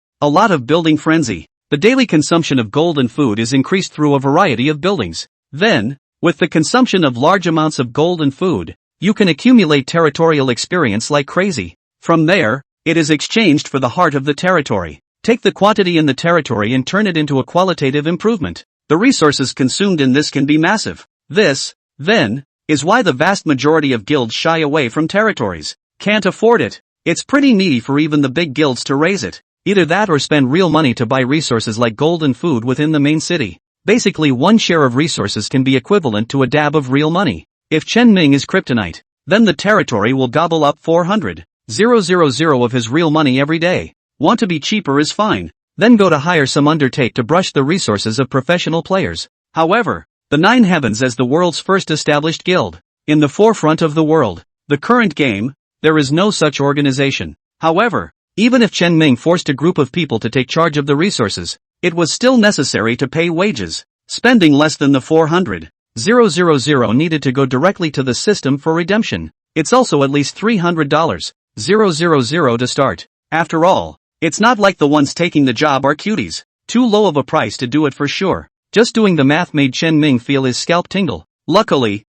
frenzy. The daily consumption of gold and food is increased through a variety of buildings. Then, with the consumption of large amounts of gold and food, you can accumulate territorial experience like crazy. From there, it is exchanged for the heart of the territory. Take the quantity in the territory and turn it into a qualitative improvement. The resources consumed in this can be massive. This, then, is why the vast majority of guilds shy away from territories. Can't afford it. It's pretty needy for even the big guilds to raise it. Either that or spend real money to buy resources like gold and food within the main city. Basically 1 share of resources can be equivalent to a dab of real money. If Chen Ming is kryptonite, then the territory will gobble up 400,000 of his real money every day. Want to be cheaper is fine. Then go to hire some undertake to brush the resources of professional players. However, the 9 Heavens as the world's first established guild, in the forefront of the world, the current game, there is no such organization. However, even if Chen Ming forced a group of people to take charge of the resources, it was still necessary to pay wages. Spending less than the 400,000 needed to go directly to the system for redemption. It's also at least $300,000 to start. After all, it's not like the ones taking the job are cuties. Too low of a price to do it for sure. Just doing the math made Chen Ming feel his scalp tingle. Luckily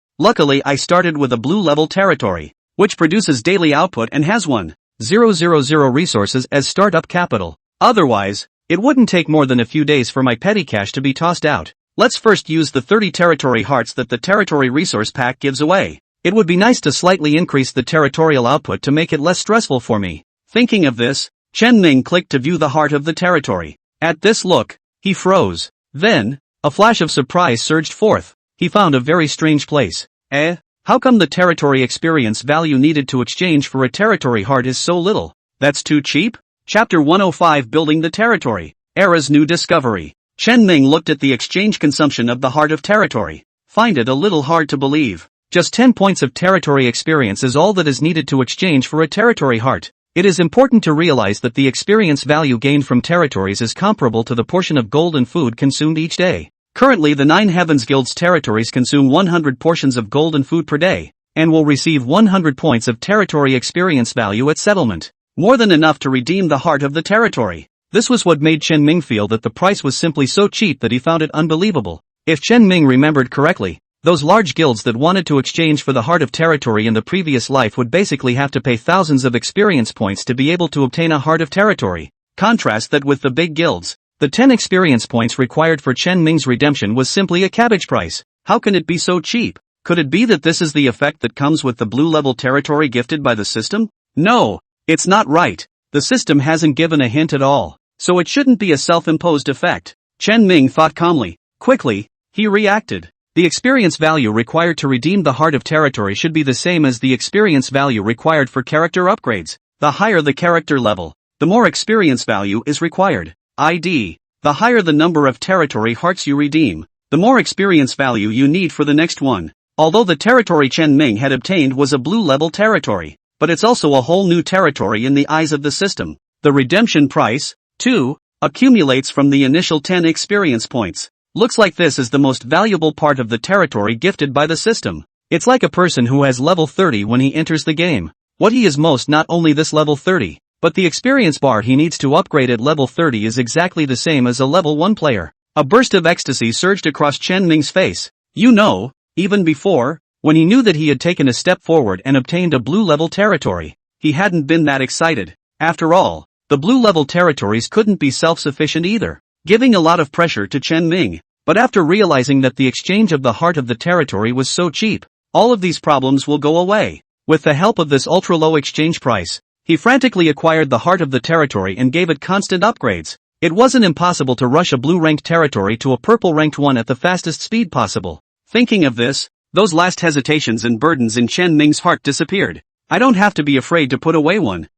I started with a blue level territory, which produces daily output and has 1,000 resources as startup capital. Otherwise, it wouldn't take more than a few days for my petty cash to be tossed out. Let's first use the 30 territory hearts that the territory resource pack gives away. It would be nice to slightly increase the territorial output to make it less stressful for me. Thinking of this, Chen Ming clicked to view the heart of the territory. At this look, he froze. Then, a flash of surprise surged forth. He found a very strange place. How come the territory experience value needed to exchange for a territory heart is so little? That's too cheap? Chapter 105 Building the Territory. Era's New Discovery. Chen Ming looked at the exchange consumption of the heart of territory. Find it a little hard to believe. Just 10 points of territory experience is all that is needed to exchange for a territory heart. It is important to realize that the experience value gained from territories is comparable to the portion of gold and food consumed each day. Currently the 9 Heavens Guild's territories consume 100 portions of gold and food per day, and will receive 100 points of territory experience value at settlement. More than enough to redeem the heart of the territory. This was what made Chen Ming feel that the price was simply so cheap that he found it unbelievable. If Chen Ming remembered correctly, those large guilds that wanted to exchange for the heart of territory in the previous life would basically have to pay thousands of experience points to be able to obtain a heart of territory. Contrast that with the big guilds. The 10 experience points required for Chen Ming's redemption was simply a cabbage price. How can it be so cheap? Could it be that this is the effect that comes with the blue level territory gifted by the system? No, it's not right. The system hasn't given a hint at all, so it shouldn't be a self-imposed effect. Chen Ming thought calmly. Quickly, He reacted. The experience value required to redeem the Heart of Territory should be the same as the experience value required for character upgrades. The higher the character level, the more experience value is required. ID. The higher the number of territory hearts you redeem, the more experience value you need for the next one. Although the territory Chen Ming had obtained was a blue level territory, but it's also a whole new territory in the eyes of the system. The redemption price, too, accumulates from the initial 10 experience points. Looks like this is the most valuable part of the territory gifted by the system. It's like a person who has level 30 when he enters the game. What he is most not only this level 30, but the experience bar he needs to upgrade at level 30 is exactly the same as a level 1 player. A burst of ecstasy surged across Chen Ming's face. Even before, when he knew that he had taken a step forward and obtained a blue level territory, he hadn't been that excited. After all, the blue level territories couldn't be self-sufficient either, giving a lot of pressure to Chen Ming. But after realizing that the exchange of the heart of the territory was so cheap, all of these problems will go away. With the help of this ultra-low exchange price, he frantically acquired the heart of the territory and gave it constant upgrades. It wasn't impossible to rush a blue-ranked territory to a purple-ranked one at the fastest speed possible. Thinking of this, those last hesitations and burdens in Chen Ming's heart disappeared. I don't have to be afraid to put away 1,000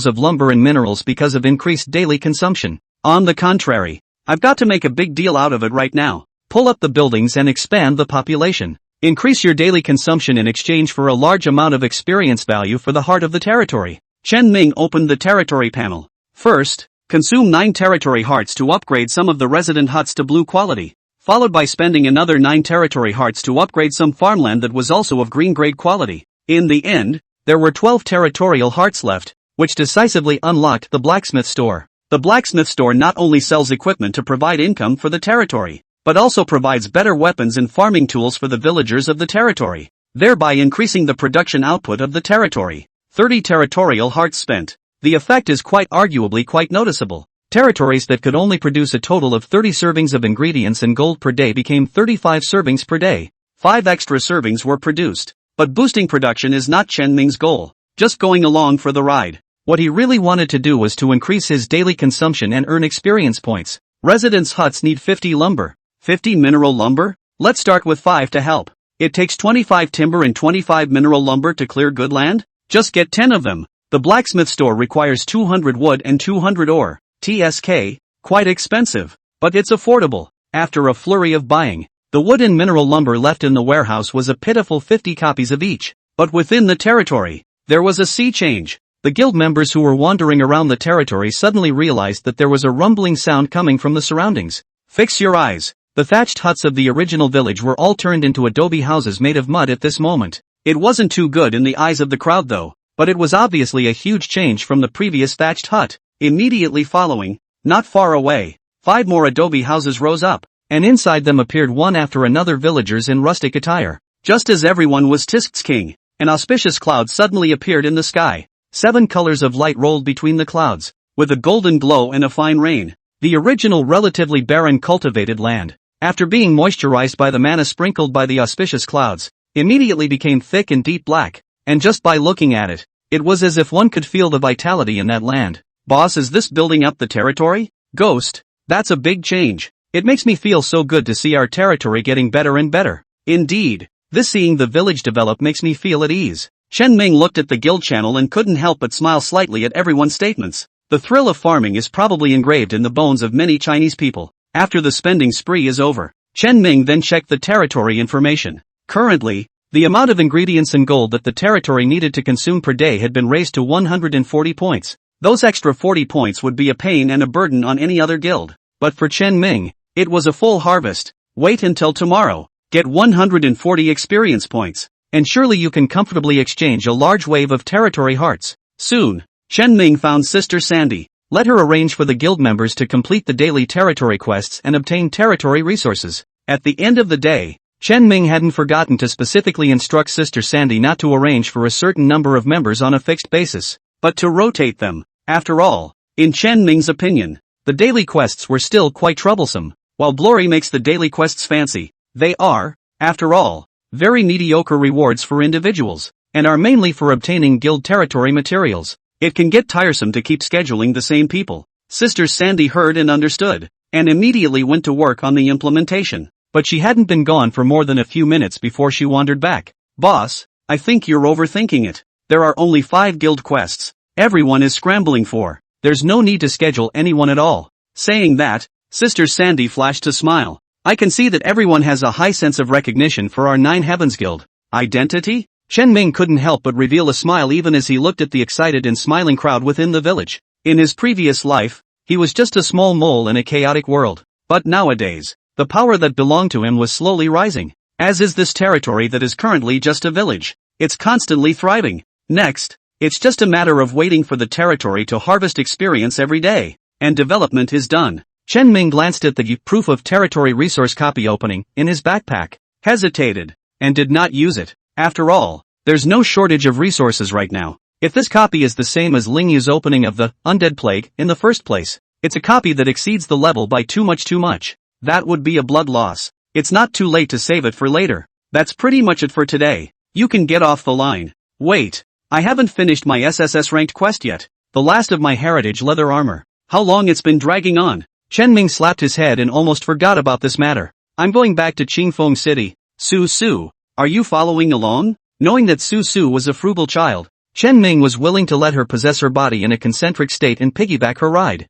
of lumber and minerals because of increased daily consumption. On the contrary, I've got to make a big deal out of it right now. Pull up the buildings and expand the population. Increase your daily consumption in exchange for a large amount of experience value for the heart of the territory. Chen Ming opened the territory panel. First, consume 9 territory hearts to upgrade some of the resident huts to blue quality, followed by spending another 9 territory hearts to upgrade some farmland that was also of green grade quality. In the end, there were 12 territorial hearts left, which decisively unlocked the blacksmith store. The blacksmith store not only sells equipment to provide income for the territory, but also provides better weapons and farming tools for the villagers of the territory, thereby increasing the production output of the territory. 30 territorial hearts spent. The effect is quite arguably quite noticeable. Territories that could only produce a total of 30 servings of ingredients and gold per day became 35 servings per day. 5 extra servings were produced. But boosting production is not Chen Ming's goal, just going along for the ride. What he really wanted to do was to increase his daily consumption and earn experience points. Residents' huts need 50 lumber. 50 mineral lumber? Let's start with 5 to help. It takes 25 timber and 25 mineral lumber to clear good land? Just get 10 of them. The blacksmith store requires 200 wood and 200 ore. TSK, quite expensive, but it's affordable. After a flurry of buying, the wood and mineral lumber left in the warehouse was a pitiful 50 copies of each. But within the territory, there was a sea change. The guild members who were wandering around the territory suddenly realized that there was a rumbling sound coming from the surroundings. Fix your eyes. The thatched huts of the original village were all turned into adobe houses made of mud at this moment. It wasn't too good in the eyes of the crowd though, but it was obviously a huge change from the previous thatched hut. Immediately following, not far away, 5 more adobe houses rose up, and inside them appeared one after another villagers in rustic attire. Just as everyone was Tisk's king, an auspicious cloud suddenly appeared in the sky. 7 colors of light rolled between the clouds, with a golden glow and a fine rain. The original relatively barren cultivated land, after being moisturized by the manna sprinkled by the auspicious clouds, immediately became thick and deep black, and just by looking at it, it was as if one could feel the vitality in that land. Boss, is this building up the territory? Ghost, that's a big change. It makes me feel so good to see our territory getting better and better. Indeed, this seeing the village develop makes me feel at ease. Chen Ming looked at the guild channel and couldn't help but smile slightly at everyone's statements. The thrill of farming is probably engraved in the bones of many Chinese people. After the spending spree is over, Chen Ming then checked the territory information. Currently, the amount of ingredients and gold that the territory needed to consume per day had been raised to 140 points. Those extra 40 points would be a pain and a burden on any other guild. But for Chen Ming, it was a full harvest. Wait until tomorrow. Get 140 experience points. And surely you can comfortably exchange a large wave of territory hearts. Soon, Chen Ming found Sister Sandy. Let her arrange for the guild members to complete the daily territory quests and obtain territory resources. At the end of the day, Chen Ming hadn't forgotten to specifically instruct Sister Sandy not to arrange for a certain number of members on a fixed basis, but to rotate them. After all, in Chen Ming's opinion, the daily quests were still quite troublesome. While glory makes the daily quests fancy, they are, after all, very mediocre rewards for individuals, and are mainly for obtaining guild territory materials. It can get tiresome to keep scheduling the same people. Sister Sandy heard and understood, and immediately went to work on the implementation. but she hadn't been gone for more than a few minutes before she wandered back. Boss, I think you're overthinking it. There are only 5 guild quests. Everyone is scrambling for. There's no need to schedule anyone at all. Saying that, Sister Sandy flashed a smile. I can see that everyone has a high sense of recognition for our 9 Heavens Guild. Identity? Chen Ming couldn't help but reveal a smile even as he looked at the excited and smiling crowd within the village. In his previous life, he was just a small mole in a chaotic world. But nowadays, the power that belonged to him was slowly rising. As is this territory that is currently just a village. It's constantly thriving. Next, it's just a matter of waiting for the territory to harvest experience every day. And development is done. Chen Ming glanced at the proof of territory resource copy opening in his backpack, hesitated, and did not use it. After all, there's no shortage of resources right now. If this copy is the same as Ling Yu's opening of the Undead Plague in the first place, it's a copy that exceeds the level by too much. That would be a blood loss. It's not too late to save it for later. That's pretty much it for today. You can get off the line. Wait, I haven't finished my SSS ranked quest yet. The last of my heritage leather armor. How long it's been dragging on. Chen Ming slapped his head and almost forgot about this matter. I'm going back to Qingfeng City. Su, are you following along? Knowing that Su was a frugal child, Chen Ming was willing to let her possess her body in a concentric state and piggyback her ride.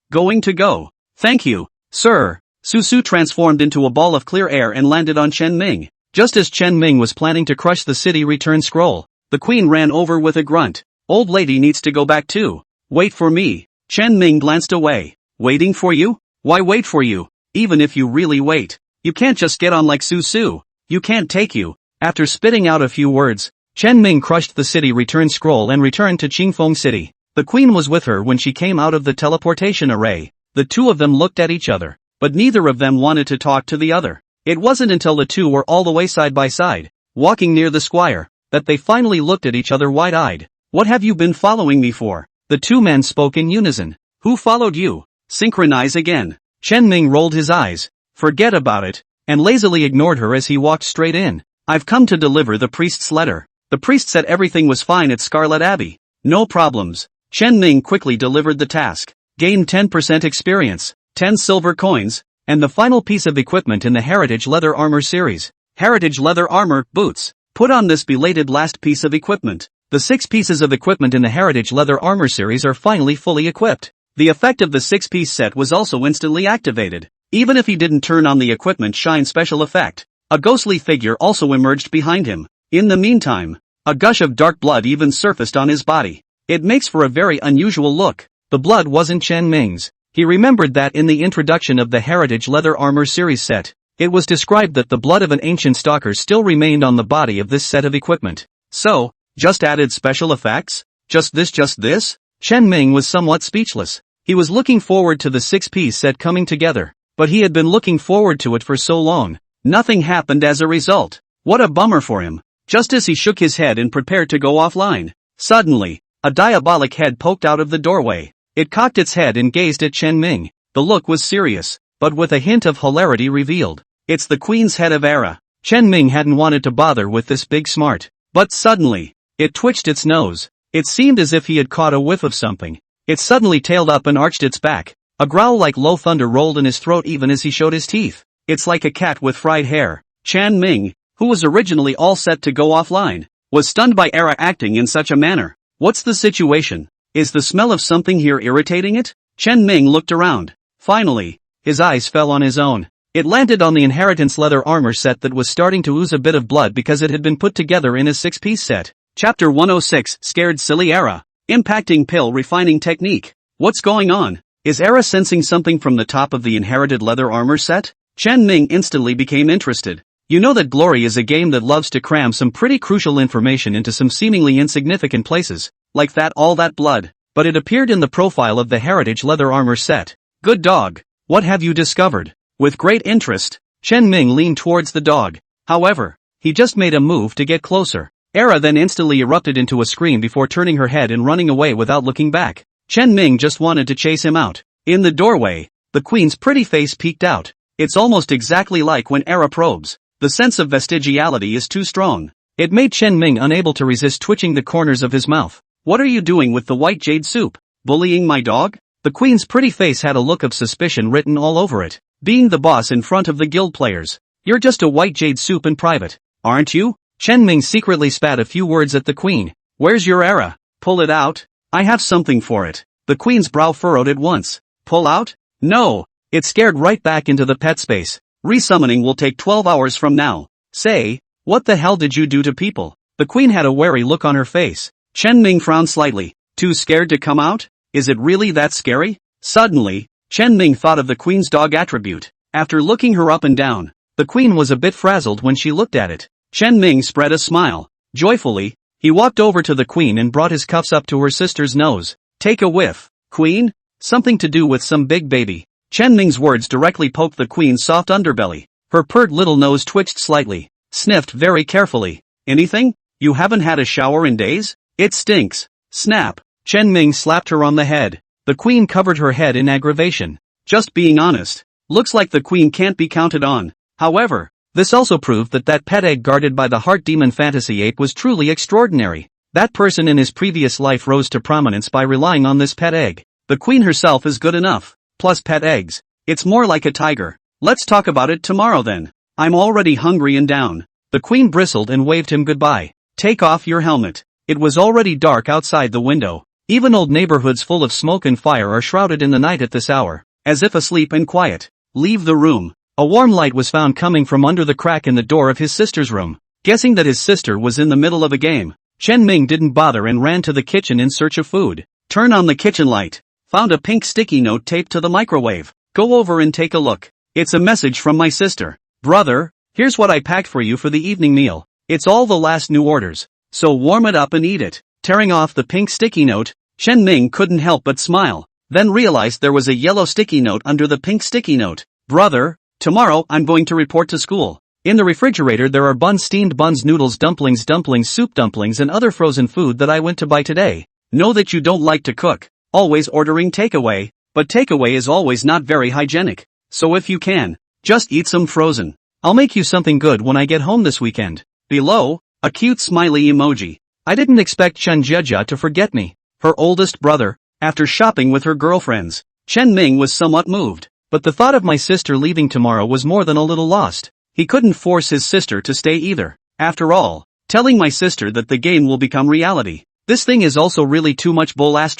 Going to go. Thank you, sir. Su transformed into a ball of clear air and landed on Chen Ming. Just as Chen Ming was planning to crush the city return scroll, the queen ran over with a grunt. Old lady needs to go back too. Wait for me. Chen Ming glanced away. Waiting for you? Why wait for you? Even if you really wait, you can't just get on like Su. You can't take you. After spitting out a few words, Chen Ming crushed the city return scroll and returned to Qingfeng City. The queen was with her when she came out of the teleportation array. The two of them looked at each other, but neither of them wanted to talk to the other. It wasn't until the two were all the way side by side, walking near the squire, that they finally looked at each other wide-eyed. What have you been following me for? The two men spoke in unison. Who followed you? Synchronize again. Chen Ming rolled his eyes, forget about it, and lazily ignored her as he walked straight in. I've come to deliver the priest's letter. The priest said everything was fine at Scarlet Abbey. No problems. Chen Ming quickly delivered the task. Gained 10% experience, 10 silver coins, and the final piece of equipment in the Heritage Leather Armor series. Heritage Leather Armor, boots. Put on this belated last piece of equipment. The 6 pieces of equipment in the Heritage Leather Armor series are finally fully equipped. The effect of the 6-piece set was also instantly activated. Even if he didn't turn on the equipment shine special effect, a ghostly figure also emerged behind him. In the meantime, a gush of dark blood even surfaced on his body. It makes for a very unusual look. The blood wasn't Chen Ming's. He remembered that in the introduction of the Heritage Leather Armor series set, it was described that the blood of an ancient stalker still remained on the body of this set of equipment. So, just added special effects? Just this? Chen Ming was somewhat speechless. He was looking forward to the 6-piece set coming together, but he had been looking forward to it for so long. Nothing happened as a result. What a bummer for him. Just as he shook his head and prepared to go offline, suddenly, a diabolic head poked out of the doorway. It cocked its head and gazed at Chen Ming. The look was serious, but with a hint of hilarity revealed. It's the Queen's head of Era. Chen Ming hadn't wanted to bother with this big smart, but suddenly, it twitched its nose. It seemed as if he had caught a whiff of something. It suddenly tailed up and arched its back. A growl like low thunder rolled in his throat even as he showed his teeth. It's like a cat with fried hair. Chen Ming, who was originally all set to go offline, was stunned by Era acting in such a manner. What's the situation? Is the smell of something here irritating it? Chen Ming looked around. Finally, his eyes fell on his own. It landed on the Inheritance Leather Armor set that was starting to ooze a bit of blood because it had been put together in a 6-piece set. Chapter 106, Scared Silly Era. Impacting Pill Refining Technique. What's going on? Is Era sensing something from the top of the Inherited Leather Armor set? Chen Ming instantly became interested. You know that Glory is a game that loves to cram some pretty crucial information into some seemingly insignificant places, like that all that blood, but it appeared in the profile of the Heritage Leather Armor set. Good dog. What have you discovered? With great interest, Chen Ming leaned towards the dog. However, he just made a move to get closer. Era then instantly erupted into a scream before turning her head and running away without looking back. Chen Ming just wanted to chase him out. In the doorway, the Queen's pretty face peeked out. It's almost exactly like when Era probes. The sense of vestigiality is too strong. It made Chen Ming unable to resist twitching the corners of his mouth. What are you doing with the white jade soup? Bullying my dog? The Queen's pretty face had a look of suspicion written all over it. being the boss in front of the guild players. You're just a white jade soup in private, aren't you? Chen Ming secretly spat a few words at the queen. Where's your era? Pull it out. I have something for it. The queen's brow furrowed at once. Pull out? No. It scared right back into the pet space. Resummoning will take 12 hours from now. Say, what the hell did you do to people? The queen had a wary look on her face. Chen Ming frowned slightly. Too scared to come out? Is it really that scary? Suddenly, Chen Ming thought of the queen's dog attribute. After looking her up and down, the queen was a bit frazzled when she looked at it. Chen Ming spread a smile. Joyfully, he walked over to the queen and brought his cuffs up to her sister's nose. Take a whiff. Queen? Something to do with some big baby. Chen Ming's words directly poked the queen's soft underbelly. Her pert little nose twitched slightly. Sniffed very carefully. Anything? You haven't had a shower in days? It stinks. Snap. Chen Ming slapped her on the head. The queen covered her head in aggravation. Just being honest. Looks like the queen can't be counted on. However, this also proved that pet egg guarded by the heart demon fantasy ape was truly extraordinary. That person in his previous life rose to prominence by relying on this pet egg. The queen herself is good enough. Plus pet eggs. It's more like a tiger. Let's talk about it tomorrow then. I'm already hungry and down. The queen bristled and waved him goodbye. Take off your helmet. It was already dark outside the window. Even old neighborhoods full of smoke and fire are shrouded in the night at this hour, as if asleep and quiet. Leave the room. A warm light was found coming from under the crack in the door of his sister's room. Guessing that his sister was in the middle of a game, Chen Ming didn't bother and ran to the kitchen in search of food. Turn on the kitchen light. Found a pink sticky note taped to the microwave. Go over and take a look. It's a message from my sister. Brother, here's what I packed for you for the evening meal. It's all the last new orders. So warm it up and eat it. Tearing off the pink sticky note, Chen Ming couldn't help but smile. Then realized there was a yellow sticky note under the pink sticky note. Brother, tomorrow I'm going to report to school. In the refrigerator there are buns, steamed buns, noodles, dumplings, soup dumplings and other frozen food that I went to buy today. Know that you don't like to cook. Always ordering takeaway, but takeaway is always not very hygienic. So if you can, just eat some frozen. I'll make you something good when I get home this weekend. Below, a cute smiley emoji. I didn't expect Chen Jiajia to forget me. Her oldest brother, after shopping with her girlfriends. Chen Ming was somewhat moved, but the thought of my sister leaving tomorrow was more than a little lost. He couldn't force his sister to stay either. After all, telling my sister that the game will become reality. This thing is also really too much bull ********.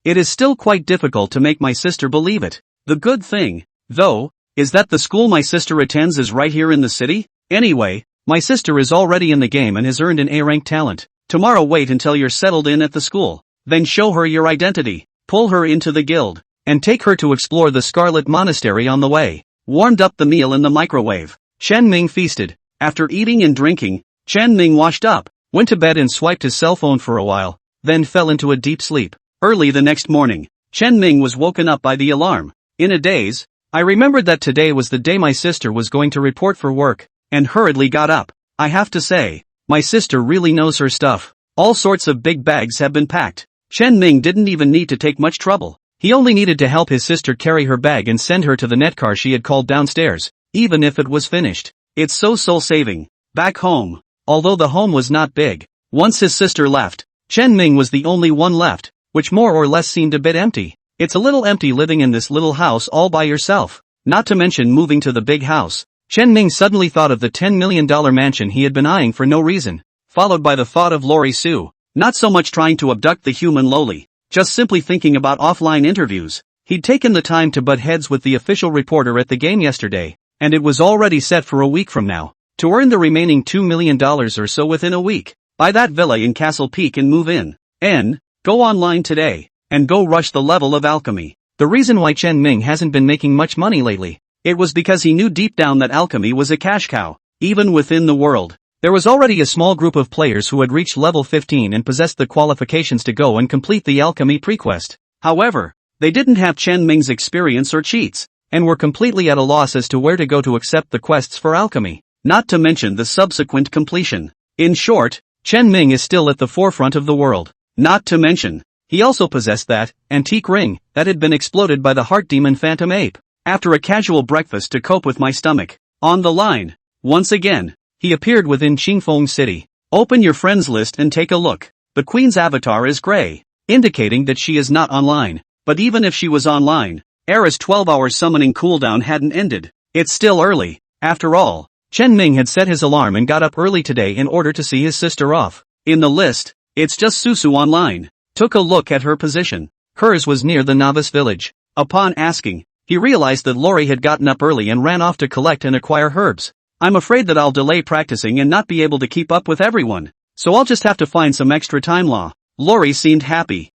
It is still quite difficult to make my sister believe it. The good thing, though, is that the school my sister attends is right here in the city. Anyway, my sister is already in the game and has earned an A-rank talent. Tomorrow wait until you're settled in at the school. Then show her your identity, pull her into the guild, and take her to explore the Scarlet Monastery on the way. Warmed up the meal in the microwave. Chen Ming feasted. After eating and drinking, Chen Ming washed up, went to bed and swiped his cell phone for a while, then fell into a deep sleep. Early the next morning, Chen Ming was woken up by the alarm. In a daze, I remembered that today was the day my sister was going to report for work, and hurriedly got up. I have to say, my sister really knows her stuff. All sorts of big bags have been packed. Chen Ming didn't even need to take much trouble. He only needed to help his sister carry her bag and send her to the netcar she had called downstairs, even if it was finished. It's so soul-saving. Back home. Although the home was not big. Once his sister left, Chen Ming was the only one left, which more or less seemed a bit empty. It's a little empty living in this little house all by yourself. Not to mention moving to the big house. Chen Ming suddenly thought of the $10 million mansion he had been eyeing for no reason, followed by the thought of Lori Sue. Not so much trying to abduct the human lowly, just simply thinking about offline interviews. He'd taken the time to butt heads with the official reporter at the game yesterday, and it was already set for a week from now, to earn the remaining $2 million or so within a week. Buy that villa in Castle Peak and move in. Go online today, and go rush the level of alchemy. The reason why Chen Ming hasn't been making much money lately, it was because he knew deep down that alchemy was a cash cow. Even within the world, there was already a small group of players who had reached level 15 and possessed the qualifications to go and complete the alchemy prequest. However, they didn't have Chen Ming's experience or cheats, and were completely at a loss as to where to go to accept the quests for alchemy, not to mention the subsequent completion. In short, Chen Ming is still at the forefront of the world. Not to mention, he also possessed that antique ring that had been exploded by the heart demon phantom ape. After a casual breakfast to cope with my stomach, on the line, once again, he appeared within Qingfeng City. Open your friends list and take a look. The queen's avatar is gray, indicating that she is not online. But even if she was online, Era's 12-hour summoning cooldown hadn't ended. It's still early. After all, Chen Ming had set his alarm and got up early today in order to see his sister off. In the list, it's just Susu online. Took a look at her position. Hers was near the novice village. Upon asking, he realized that Lori had gotten up early and ran off to collect and acquire herbs. I'm afraid that I'll delay practicing and not be able to keep up with everyone. So I'll just have to find some extra time. Lori seemed happy.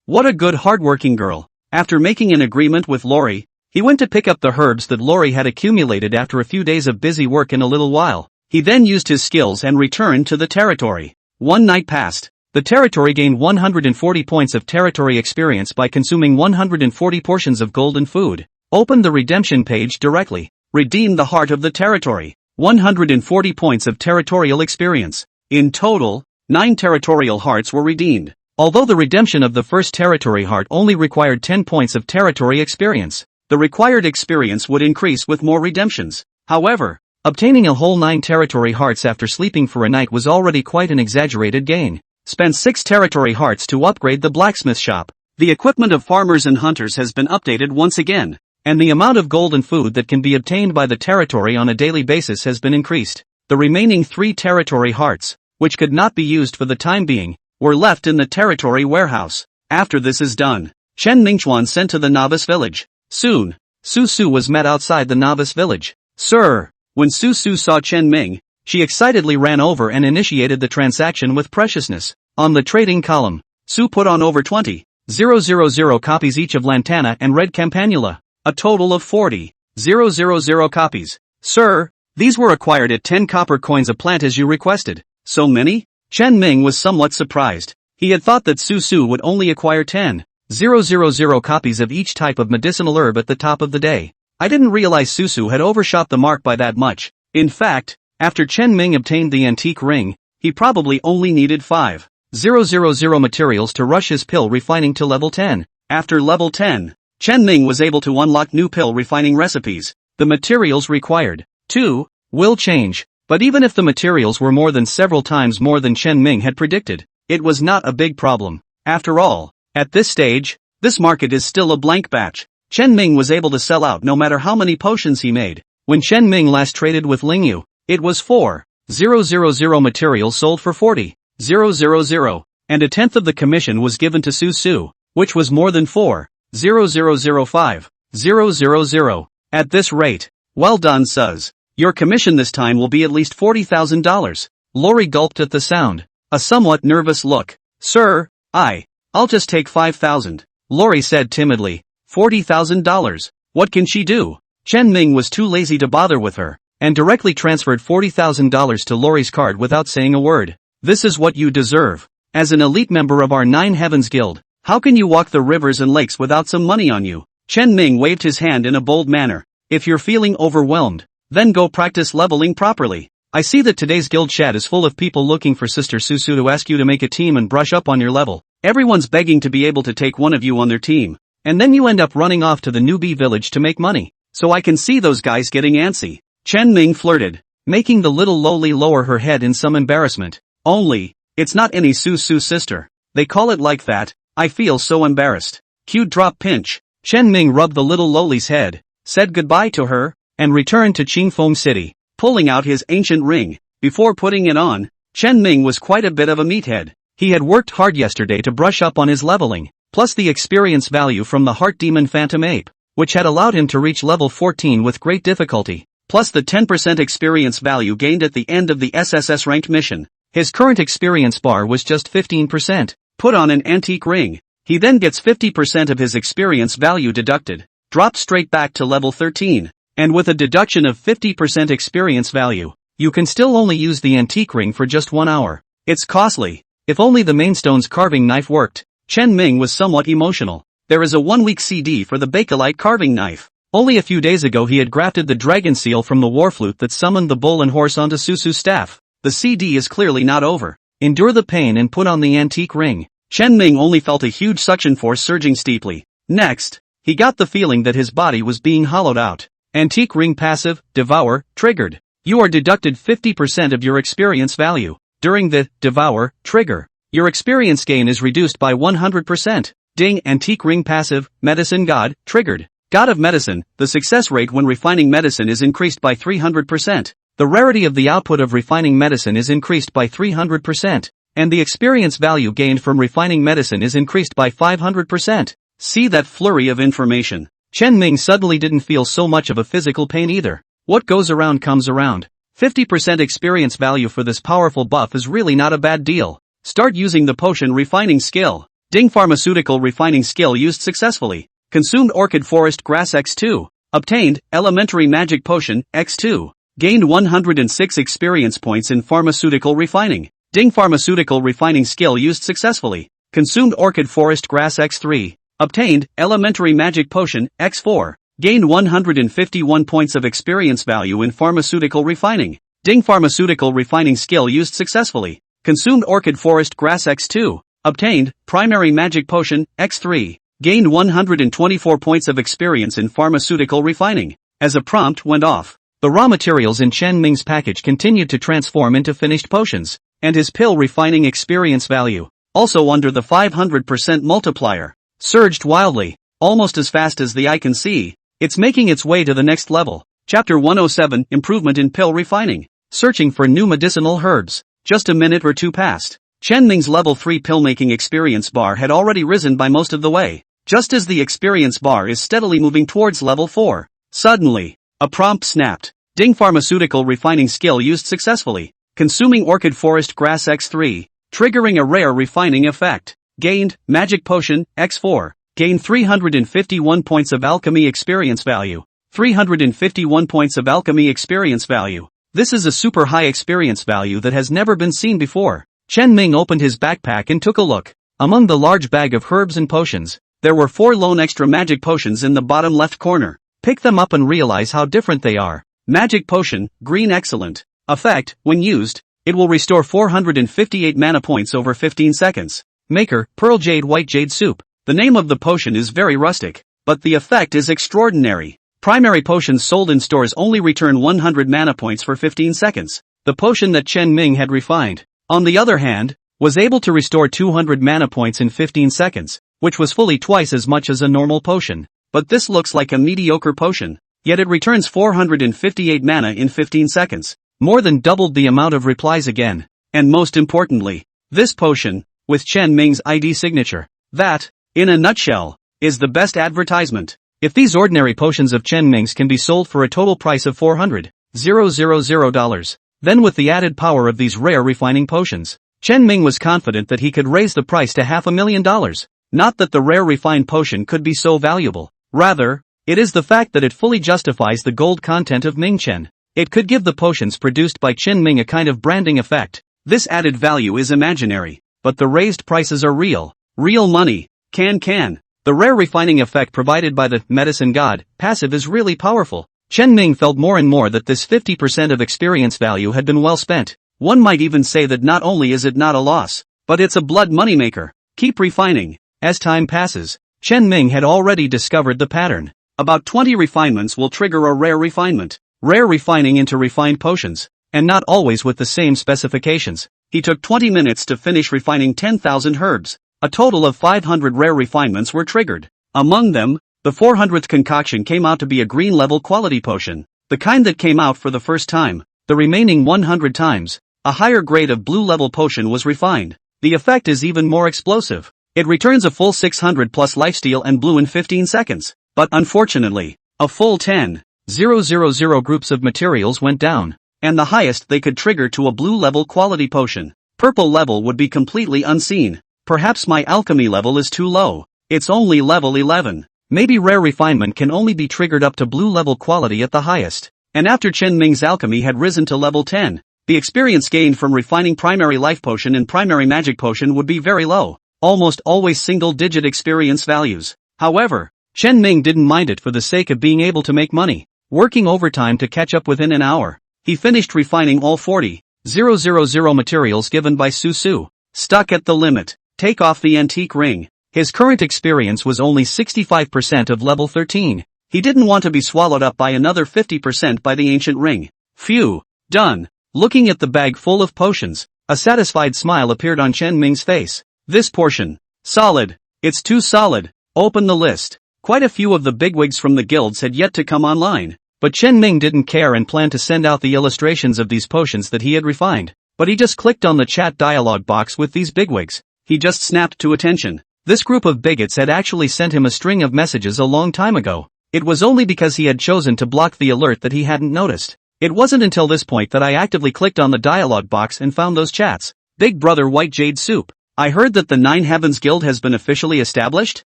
What a good hardworking girl. After making an agreement with Lori, he went to pick up the herbs that Lori had accumulated after a few days of busy work. In a little while, he then used his skills and returned to the territory. One night passed. The territory gained 140 points of territory experience by consuming 140 portions of golden food. Opened the redemption page directly. Redeemed the heart of the territory. 140 points of territorial experience. In total, 9 territorial hearts were redeemed. Although the redemption of the first territory heart only required 10 points of territory experience, the required experience would increase with more redemptions. However, obtaining a whole 9 territory hearts after sleeping for a night was already quite an exaggerated gain. Spent 6 territory hearts to upgrade the blacksmith shop. The equipment of farmers and hunters has been updated once again, and the amount of golden food that can be obtained by the territory on a daily basis has been increased. The remaining 3 territory hearts, which could not be used for the time being, were left in the territory warehouse. After this is done, Chen Mingchuan sent to the novice village. Soon, Susu was met outside the novice village. Sir! When Susu saw Chen Ming, she excitedly ran over and initiated the transaction with preciousness. On the trading column, Su put on over 20,000 copies each of Lantana and Red Campanula, a total of 40,000 copies. Sir, these were acquired at 10 copper coins a plant as you requested. So many? Chen Ming was somewhat surprised. He had thought that Susu would only acquire 10,000 copies of each type of medicinal herb at the top of the day. I didn't realize Susu had overshot the mark by that much. In fact, after Chen Ming obtained the antique ring, he probably only needed 5,000 materials to rush his pill refining to level 10. After level 10, Chen Ming was able to unlock new pill refining recipes. The materials required, too, will change, but even if the materials were more than several times more than Chen Ming had predicted, it was not a big problem. After all, at this stage, this market is still a blank batch. Chen Ming was able to sell out no matter how many potions he made. When Chen Ming last traded with Lingyu, it was 4,000 materials sold for 40,000, and a tenth of the commission was given to Susu, which was more than 4,005,000. At this rate, well done, Suz. Your commission this time will be at least $40,000. Lori gulped at the sound, a somewhat nervous look. Sir, I'll just take 5,000. Lori said timidly. $40,000. What can she do? Chen Ming was too lazy to bother with her, and directly transferred $40,000 to Lori's card without saying a word. This is what you deserve. As an elite member of our Nine Heavens Guild, how can you walk the rivers and lakes without some money on you? Chen Ming waved his hand in a bold manner. If you're feeling overwhelmed, then go practice leveling properly. I see that today's guild chat is full of people looking for Sister Susu to ask you to make a team and brush up on your level. Everyone's begging to be able to take one of you on their team. And then you end up running off to the newbie village to make money. So I can see those guys getting antsy. Chen Ming flirted, making the little lowly lower her head in some embarrassment. Only, it's not any Susu sister. They call it like that. I feel so embarrassed. Cute drop pinch. Chen Ming rubbed the little lowly's head, said goodbye to her, and returned to Qingfeng City, pulling out his ancient ring. Before putting it on, Chen Ming was quite a bit of a meathead. He had worked hard yesterday to brush up on his leveling, plus the experience value from the Heart Demon Phantom Ape, which had allowed him to reach level 14 with great difficulty, plus the 10% experience value gained at the end of the SSS ranked mission. His current experience bar was just 15%. Put on an antique ring. He then gets 50% of his experience value deducted, dropped straight back to level 13, and with a deduction of 50% experience value, you can still only use the antique ring for just 1 hour. It's costly. If only the Mainstone's carving knife worked. Chen Ming was somewhat emotional. There is a 1-week CD for the Bakelite carving knife. Only a few days ago he had grafted the dragon seal from the warflute that summoned the bull and horse onto Susu's staff. The CD is clearly not over. Endure the pain and put on the antique ring. Chen Ming only felt a huge suction force surging steeply. Next, he got the feeling that his body was being hollowed out. Antique ring passive, devour, triggered. You are deducted 50% of your experience value. During the devour trigger, your experience gain is reduced by 100%. Ding, antique ring passive, medicine god, triggered. God of medicine, the success rate when refining medicine is increased by 300%. The rarity of the output of refining medicine is increased by 300%. And the experience value gained from refining medicine is increased by 500%. See that flurry of information. Chen Ming suddenly didn't feel so much of a physical pain either. What goes around comes around. 50% experience value for this powerful buff is really not a bad deal. Start using the potion refining skill. Ding, pharmaceutical refining skill used successfully. Consumed orchid forest grass x2. Obtained elementary magic potion x2. Gained 106 experience points in pharmaceutical refining. Ding, pharmaceutical refining skill used successfully. Consumed orchid forest grass x3. Obtained elementary magic potion x4. Gained 151 points of experience value in pharmaceutical refining. Ding, pharmaceutical refining skill used successfully. Consumed orchid forest grass x2. Obtained primary magic potion x3. Gained 124 points of experience in pharmaceutical refining. As a prompt went off, the raw materials in Chen Ming's package continued to transform into finished potions, and his pill refining experience value, also under the 500% multiplier, surged wildly, almost as fast as the eye can see. It's making its way to the next level. Chapter 107, Improvement in Pill Refining. Searching for new medicinal herbs. Just a minute or two passed. Chen Ming's level 3 pill-making experience bar had already risen by most of the way, just as the experience bar is steadily moving towards level 4. Suddenly, a prompt snapped. Ding, pharmaceutical refining skill used successfully. Consuming orchid forest grass x3, triggering a rare refining effect. Gained magic potion x4. Gain 351 points of alchemy experience value. 351 points of alchemy experience value. This is a super high experience value that has never been seen before. Chen Ming opened his backpack and took a look. Among the large bag of herbs and potions, there were 4 lone extra magic potions in the bottom left corner. Pick them up and realize how different they are. Magic potion, green excellent. Effect, when used, it will restore 458 mana points over 15 seconds. Maker, pearl jade white jade soup. The name of the potion is very rustic, but the effect is extraordinary. Primary potions sold in stores only return 100 mana points for 15 seconds. The potion that Chen Ming had refined, on the other hand, was able to restore 200 mana points in 15 seconds, which was fully twice as much as a normal potion. But this looks like a mediocre potion, yet it returns 458 mana in 15 seconds, more than doubled the amount of replies again. And most importantly, this potion, with Chen Ming's ID signature, that, in a nutshell, is the best advertisement. If these ordinary potions of Chen Ming's can be sold for a total price of $400,000, then with the added power of these rare refining potions, Chen Ming was confident that he could raise the price to $500,000. Not that the rare refined potion could be so valuable. Rather, it is the fact that it fully justifies the gold content of Ming Chen. It could give the potions produced by Chen Ming a kind of branding effect. This added value is imaginary, but the raised prices are real. Real money. Can. The rare refining effect provided by the medicine god passive is really powerful. Chen Ming felt more and more that this 50% of experience value had been well spent. One might even say that not only is it not a loss, but it's a blood moneymaker. Keep refining. As time passes, Chen Ming had already discovered the pattern. About 20 refinements will trigger a rare refinement. Rare refining into refined potions, and not always with the same specifications. He took 20 minutes to finish refining 10,000 herbs. A total of 500 rare refinements were triggered. Among them, the 400th concoction came out to be a green level quality potion, the kind that came out for the first time. The remaining 100 times, a higher grade of blue level potion was refined. The effect is even more explosive. It returns a full 600 plus lifesteal and blue in 15 seconds. But unfortunately, a full 10,000 groups of materials went down, and the highest they could trigger to a blue level quality potion. Purple level would be completely unseen. Perhaps my alchemy level is too low. It's only level 11. Maybe rare refinement can only be triggered up to blue level quality at the highest. And after Chen Ming's alchemy had risen to level 10, the experience gained from refining primary life potion and primary magic potion would be very low. Almost always single-digit experience values. However, Chen Ming didn't mind it for the sake of being able to make money. Working overtime to catch up within an hour, he finished refining all 40,000 materials given by Su Su. Stuck at the limit. Take off the antique ring. His current experience was only 65% of level 13. He didn't want to be swallowed up by another 50% by the ancient ring. Phew. Done. Looking at the bag full of potions, a satisfied smile appeared on Chen Ming's face. This portion. Solid. It's too solid. Open the list. Quite a few of the bigwigs from the guilds had yet to come online, but Chen Ming didn't care and planned to send out the illustrations of these potions that he had refined. But he just clicked on the chat dialog box with these bigwigs. He just snapped to attention. This group of bigots had actually sent him a string of messages a long time ago. It was only because he had chosen to block the alert that he hadn't noticed. It wasn't until this point that I actively clicked on the dialog box and found those chats. Big Brother White Jade Soup. I heard that the Nine Heavens Guild has been officially established?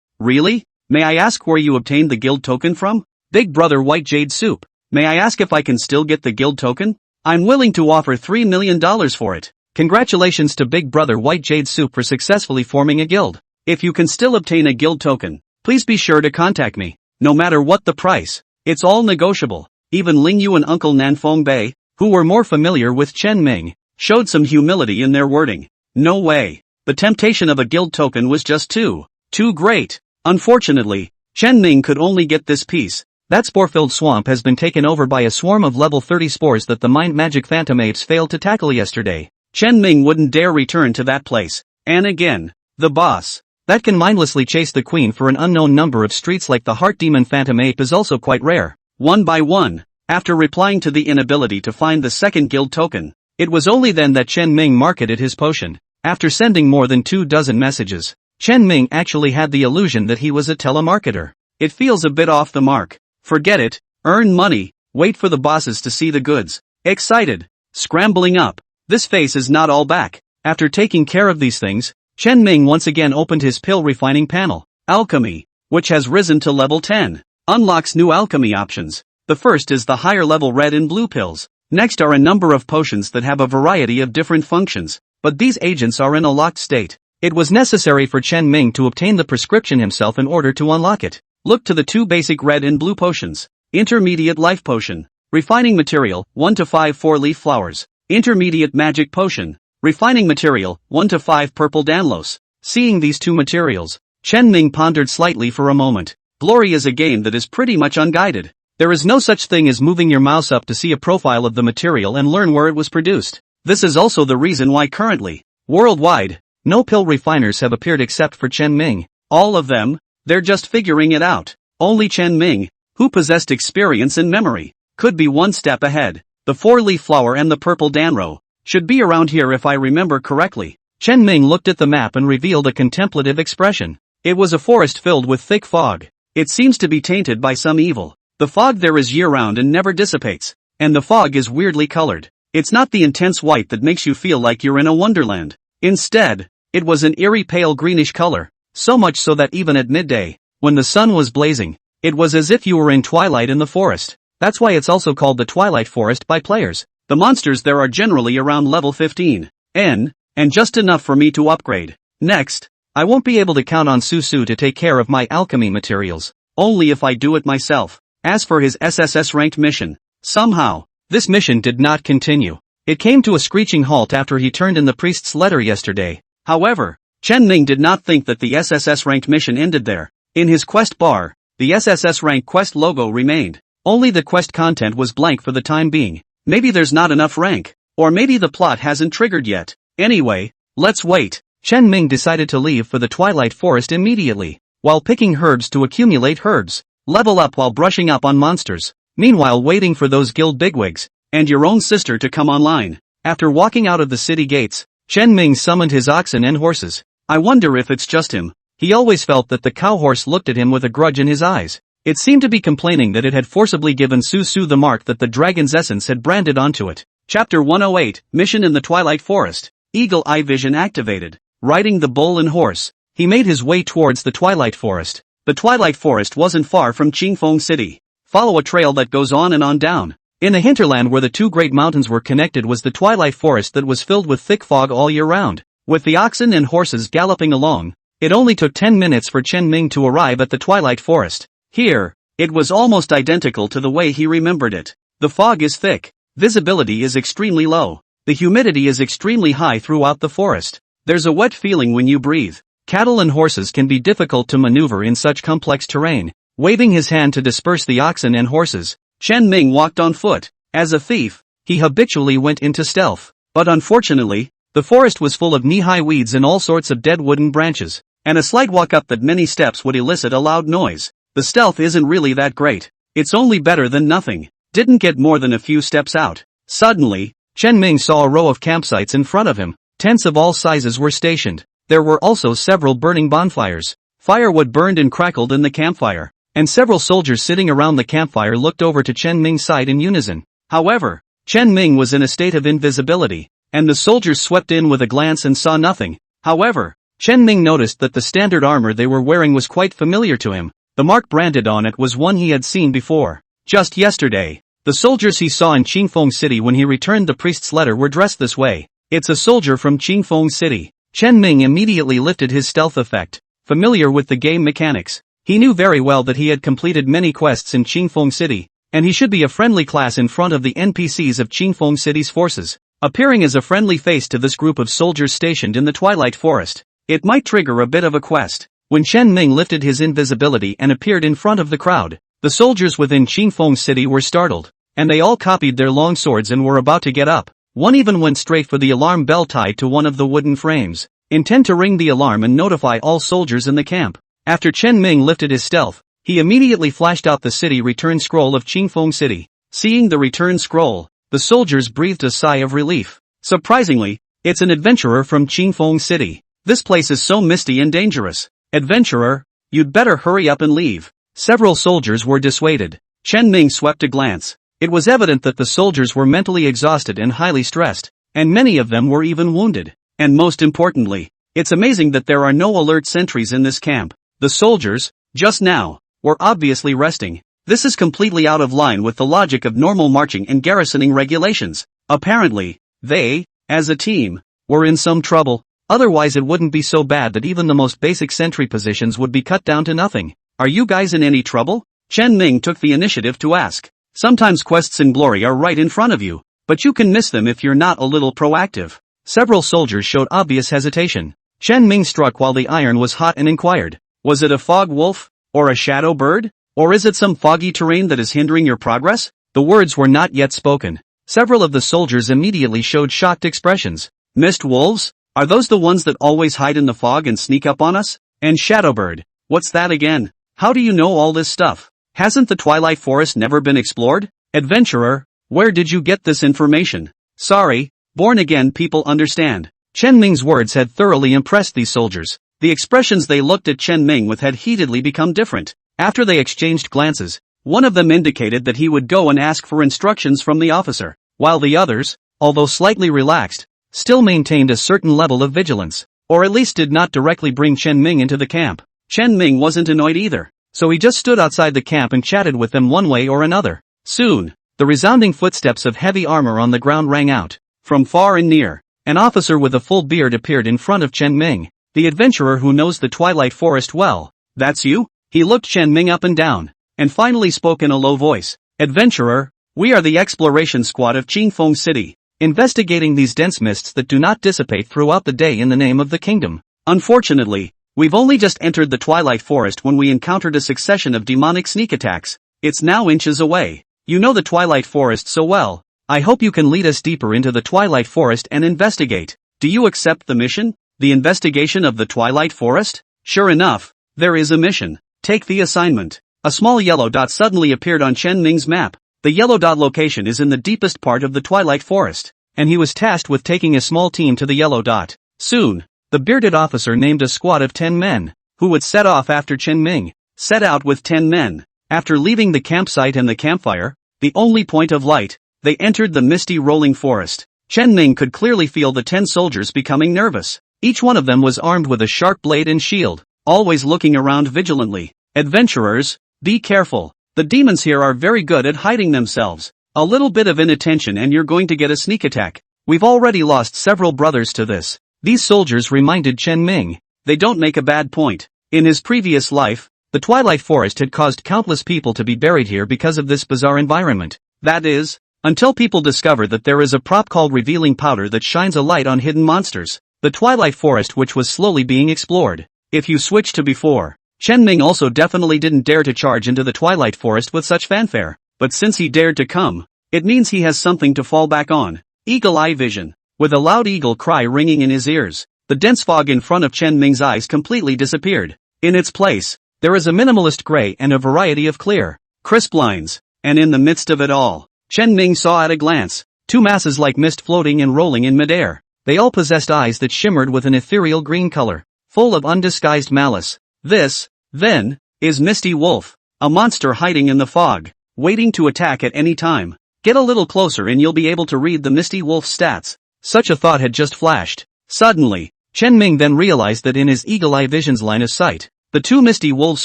Really? May I ask where you obtained the guild token from? Big Brother White Jade Soup. May I ask if I can still get the guild token? I'm willing to offer $3 million for it. Congratulations to Big Brother White Jade Soup for successfully forming a guild. If you can still obtain a guild token, please be sure to contact me. No matter what the price, it's all negotiable. Even Ling Yu and Uncle Nanfeng Bei, who were more familiar with Chen Ming, showed some humility in their wording. No way. The temptation of a guild token was just too great. Unfortunately, Chen Ming could only get this piece. That spore-filled swamp has been taken over by a swarm of level 30 spores that the mind magic phantom apes failed to tackle yesterday. Chen Ming wouldn't dare return to that place. And again, the boss that can mindlessly chase the queen for an unknown number of streets like the heart demon phantom ape is also quite rare. One by one, after replying to the inability to find the second guild token, it was only then that Chen Ming marketed his potion. After sending more than 24 messages, Chen Ming actually had the illusion that he was a telemarketer. It feels a bit off the mark. Forget it, earn money, wait for the bosses to see the goods. Excited, scrambling up. This face is not all back. After taking care of these things, Chen Ming once again opened his pill refining panel. Alchemy, which has risen to level 10, unlocks new alchemy options. The first is the higher level red and blue pills. Next are a number of potions that have a variety of different functions, but these agents are in a locked state. It was necessary for Chen Ming to obtain the prescription himself in order to unlock it. Look to the two basic red and blue potions. Intermediate life potion. Refining material, 1 to 5 4-leaf flowers. Intermediate magic potion. Refining material, 1 to 5 purple danlos. Seeing these two materials, Chen Ming pondered slightly for a moment. Glory is a game that is pretty much unguided. There is no such thing as moving your mouse up to see a profile of the material and learn where it was produced. This is also the reason why currently, worldwide, no pill refiners have appeared except for Chen Ming. All of them, they're just figuring it out. Only Chen Ming, who possessed experience and memory, could be one step ahead. The 4-leaf flower and the purple danro should be around here if I remember correctly. Chen Ming looked at the map and revealed a contemplative expression. It was a forest filled with thick fog. It seems to be tainted by some evil. The fog there is year-round and never dissipates. And the fog is weirdly colored. It's not the intense white that makes you feel like you're in a wonderland. Instead, it was an eerie pale greenish color. So much so that even at midday, when the sun was blazing, it was as if you were in twilight in the forest. That's why it's also called the Twilight Forest by players. The monsters there are generally around level 15. and just enough for me to upgrade. Next, I won't be able to count on Su to take care of my alchemy materials. Only if I do it myself. As for his SSS-ranked mission, somehow, this mission did not continue. It came to a screeching halt after he turned in the priest's letter yesterday. However, Chen Ming did not think that the SSS-ranked mission ended there. In his quest bar, the SSS-ranked quest logo remained. Only the quest content was blank for the time being. Maybe there's not enough rank. Or maybe the plot hasn't triggered yet. Anyway, let's wait. Chen Ming decided to leave for the Twilight Forest immediately, while picking herbs to accumulate herbs, level up while brushing up on monsters, meanwhile waiting for those guild bigwigs, and your own sister to come online. After walking out of the city gates, Chen Ming summoned his oxen and horses. I wonder if it's just him. He always felt that the cow horse looked at him with a grudge in his eyes. It seemed to be complaining that it had forcibly given Su the mark that the dragon's essence had branded onto it. Chapter 108, Mission in the Twilight Forest. Eagle Eye Vision activated. Riding the bull and horse, he made his way towards the Twilight Forest. The Twilight Forest wasn't far from Qingfeng City. Follow a trail that goes on and on down. In the hinterland where the two great mountains were connected was the Twilight Forest that was filled with thick fog all year round. With the oxen and horses galloping along, it only took 10 minutes for Chen Ming to arrive at the Twilight Forest. Here, it was almost identical to the way he remembered it. The fog is thick. Visibility is extremely low. The humidity is extremely high throughout the forest. There's a wet feeling when you breathe. Cattle and horses can be difficult to maneuver in such complex terrain. Waving his hand to disperse the oxen and horses, Chen Ming walked on foot. As a thief, he habitually went into stealth. But unfortunately, the forest was full of knee-high weeds and all sorts of dead wooden branches. and a slight walk up that many steps would elicit a loud noise. The stealth isn't really that great. It's only better than nothing. Didn't get more than a few steps out. Suddenly, Chen Ming saw a row of campsites in front of him. Tents of all sizes were stationed. There were also several burning bonfires. Firewood burned and crackled in the campfire, and several soldiers sitting around the campfire looked over to Chen Ming's side in unison. However, Chen Ming was in a state of invisibility, and the soldiers swept in with a glance and saw nothing. However, Chen Ming noticed that the standard armor they were wearing was quite familiar to him. The mark branded on it was one he had seen before. Just yesterday, the soldiers he saw in Qingfeng City when he returned the priest's letter were dressed this way. It's a soldier from Qingfeng City. Chen Ming immediately lifted his stealth effect. Familiar with the game mechanics, he knew very well that he had completed many quests in Qingfeng City, and he should be a friendly class in front of the NPCs of Qingfeng City's forces. Appearing as a friendly face to this group of soldiers stationed in the Twilight Forest, it might trigger a bit of a quest. When Chen Ming lifted his invisibility and appeared in front of the crowd, the soldiers within Qingfeng City were startled, and they all copied their long swords and were about to get up. One even went straight for the alarm bell tied to one of the wooden frames, intent to ring the alarm and notify all soldiers in the camp. After Chen Ming lifted his stealth, he immediately flashed out the city return scroll of Qingfeng City. Seeing the return scroll, the soldiers breathed a sigh of relief. Surprisingly, it's an adventurer from Qingfeng City. This place is so misty and dangerous. Adventurer, you'd better hurry up and leave. Several soldiers were dissuaded. Chen Ming swept a glance. It was evident that the soldiers were mentally exhausted and highly stressed, and many of them were even wounded. And most importantly, it's amazing that there are no alert sentries in this camp. The soldiers, just now, were obviously resting. This is completely out of line with the logic of normal marching and garrisoning regulations. Apparently, they, as a team, were in some trouble. Otherwise it wouldn't be so bad that even the most basic sentry positions would be cut down to nothing. Are you guys in any trouble? Chen Ming took the initiative to ask. Sometimes quests in glory are right in front of you, but you can miss them if you're not a little proactive. Several soldiers showed obvious hesitation. Chen Ming struck while the iron was hot and inquired, was it a fog wolf, or a shadow bird, or is it some foggy terrain that is hindering your progress? The words were not yet spoken. Several of the soldiers immediately showed shocked expressions. Mist wolves? Are those the ones that always hide in the fog and sneak up on us? And shadowbird? What's that again? How do you know all this stuff? Hasn't the Twilight Forest never been explored? Adventurer, where did you get this information? Sorry, born-again people understand. Chen Ming's words had thoroughly impressed these soldiers. The expressions they looked at Chen Ming with had heatedly become different. After they exchanged glances, one of them indicated that he would go and ask for instructions from the officer, while the others, although slightly relaxed, still maintained a certain level of vigilance, or at least did not directly bring Chen Ming into the camp. Chen Ming wasn't annoyed either, so he just stood outside the camp and chatted with them one way or another. Soon, the resounding footsteps of heavy armor on the ground rang out. From far and near, an officer with a full beard appeared in front of Chen Ming, the adventurer who knows the Twilight Forest well. That's you? He looked Chen Ming up and down, and finally spoke in a low voice. Adventurer, we are the exploration squad of Qingfeng City, investigating these dense mists that do not dissipate throughout the day in the name of the kingdom. Unfortunately, we've only just entered the Twilight Forest when we encountered a succession of demonic sneak attacks. It's now inches away. You know the Twilight Forest so well. I hope you can lead us deeper into the Twilight Forest and investigate. Do you accept the mission? The investigation of the Twilight Forest? Sure enough, there is a mission. Take the assignment. A small yellow dot suddenly appeared on Chen Ming's map. The yellow dot location is in the deepest part of the Twilight Forest, and he was tasked with taking a small team to the yellow dot. Soon, the bearded officer named a squad of 10 men, who would set off after Chen Ming. Set out with 10 men. After leaving the campsite and the campfire, the only point of light, they entered the misty rolling forest. Chen Ming could clearly feel the 10 soldiers becoming nervous. Each one of them was armed with a sharp blade and shield, always looking around vigilantly. Adventurers, be careful. The demons here are very good at hiding themselves. A little bit of inattention and you're going to get a sneak attack. We've already lost several brothers to this. These soldiers reminded Chen Ming. They don't make a bad point. In his previous life, the Twilight Forest had caused countless people to be buried here because of this bizarre environment. That is, until people discover that there is a prop called revealing powder that shines a light on hidden monsters. The Twilight Forest which was slowly being explored. If you switch to before, Chen Ming also definitely didn't dare to charge into the Twilight Forest with such fanfare, but since he dared to come, it means he has something to fall back on. Eagle eye vision. With a loud eagle cry ringing in his ears, the dense fog in front of Chen Ming's eyes completely disappeared. In its place, there is a minimalist gray and a variety of clear, crisp lines, and in the midst of it all, Chen Ming saw at a glance, two masses like mist floating and rolling in midair. They all possessed eyes that shimmered with an ethereal green color, full of undisguised malice. This, then, is Misty Wolf, a monster hiding in the fog, waiting to attack at any time. Get a little closer and you'll be able to read the Misty Wolf's stats. Such a thought had just flashed. Suddenly, Chen Ming then realized that in his eagle-eye vision's line of sight, the two Misty Wolf's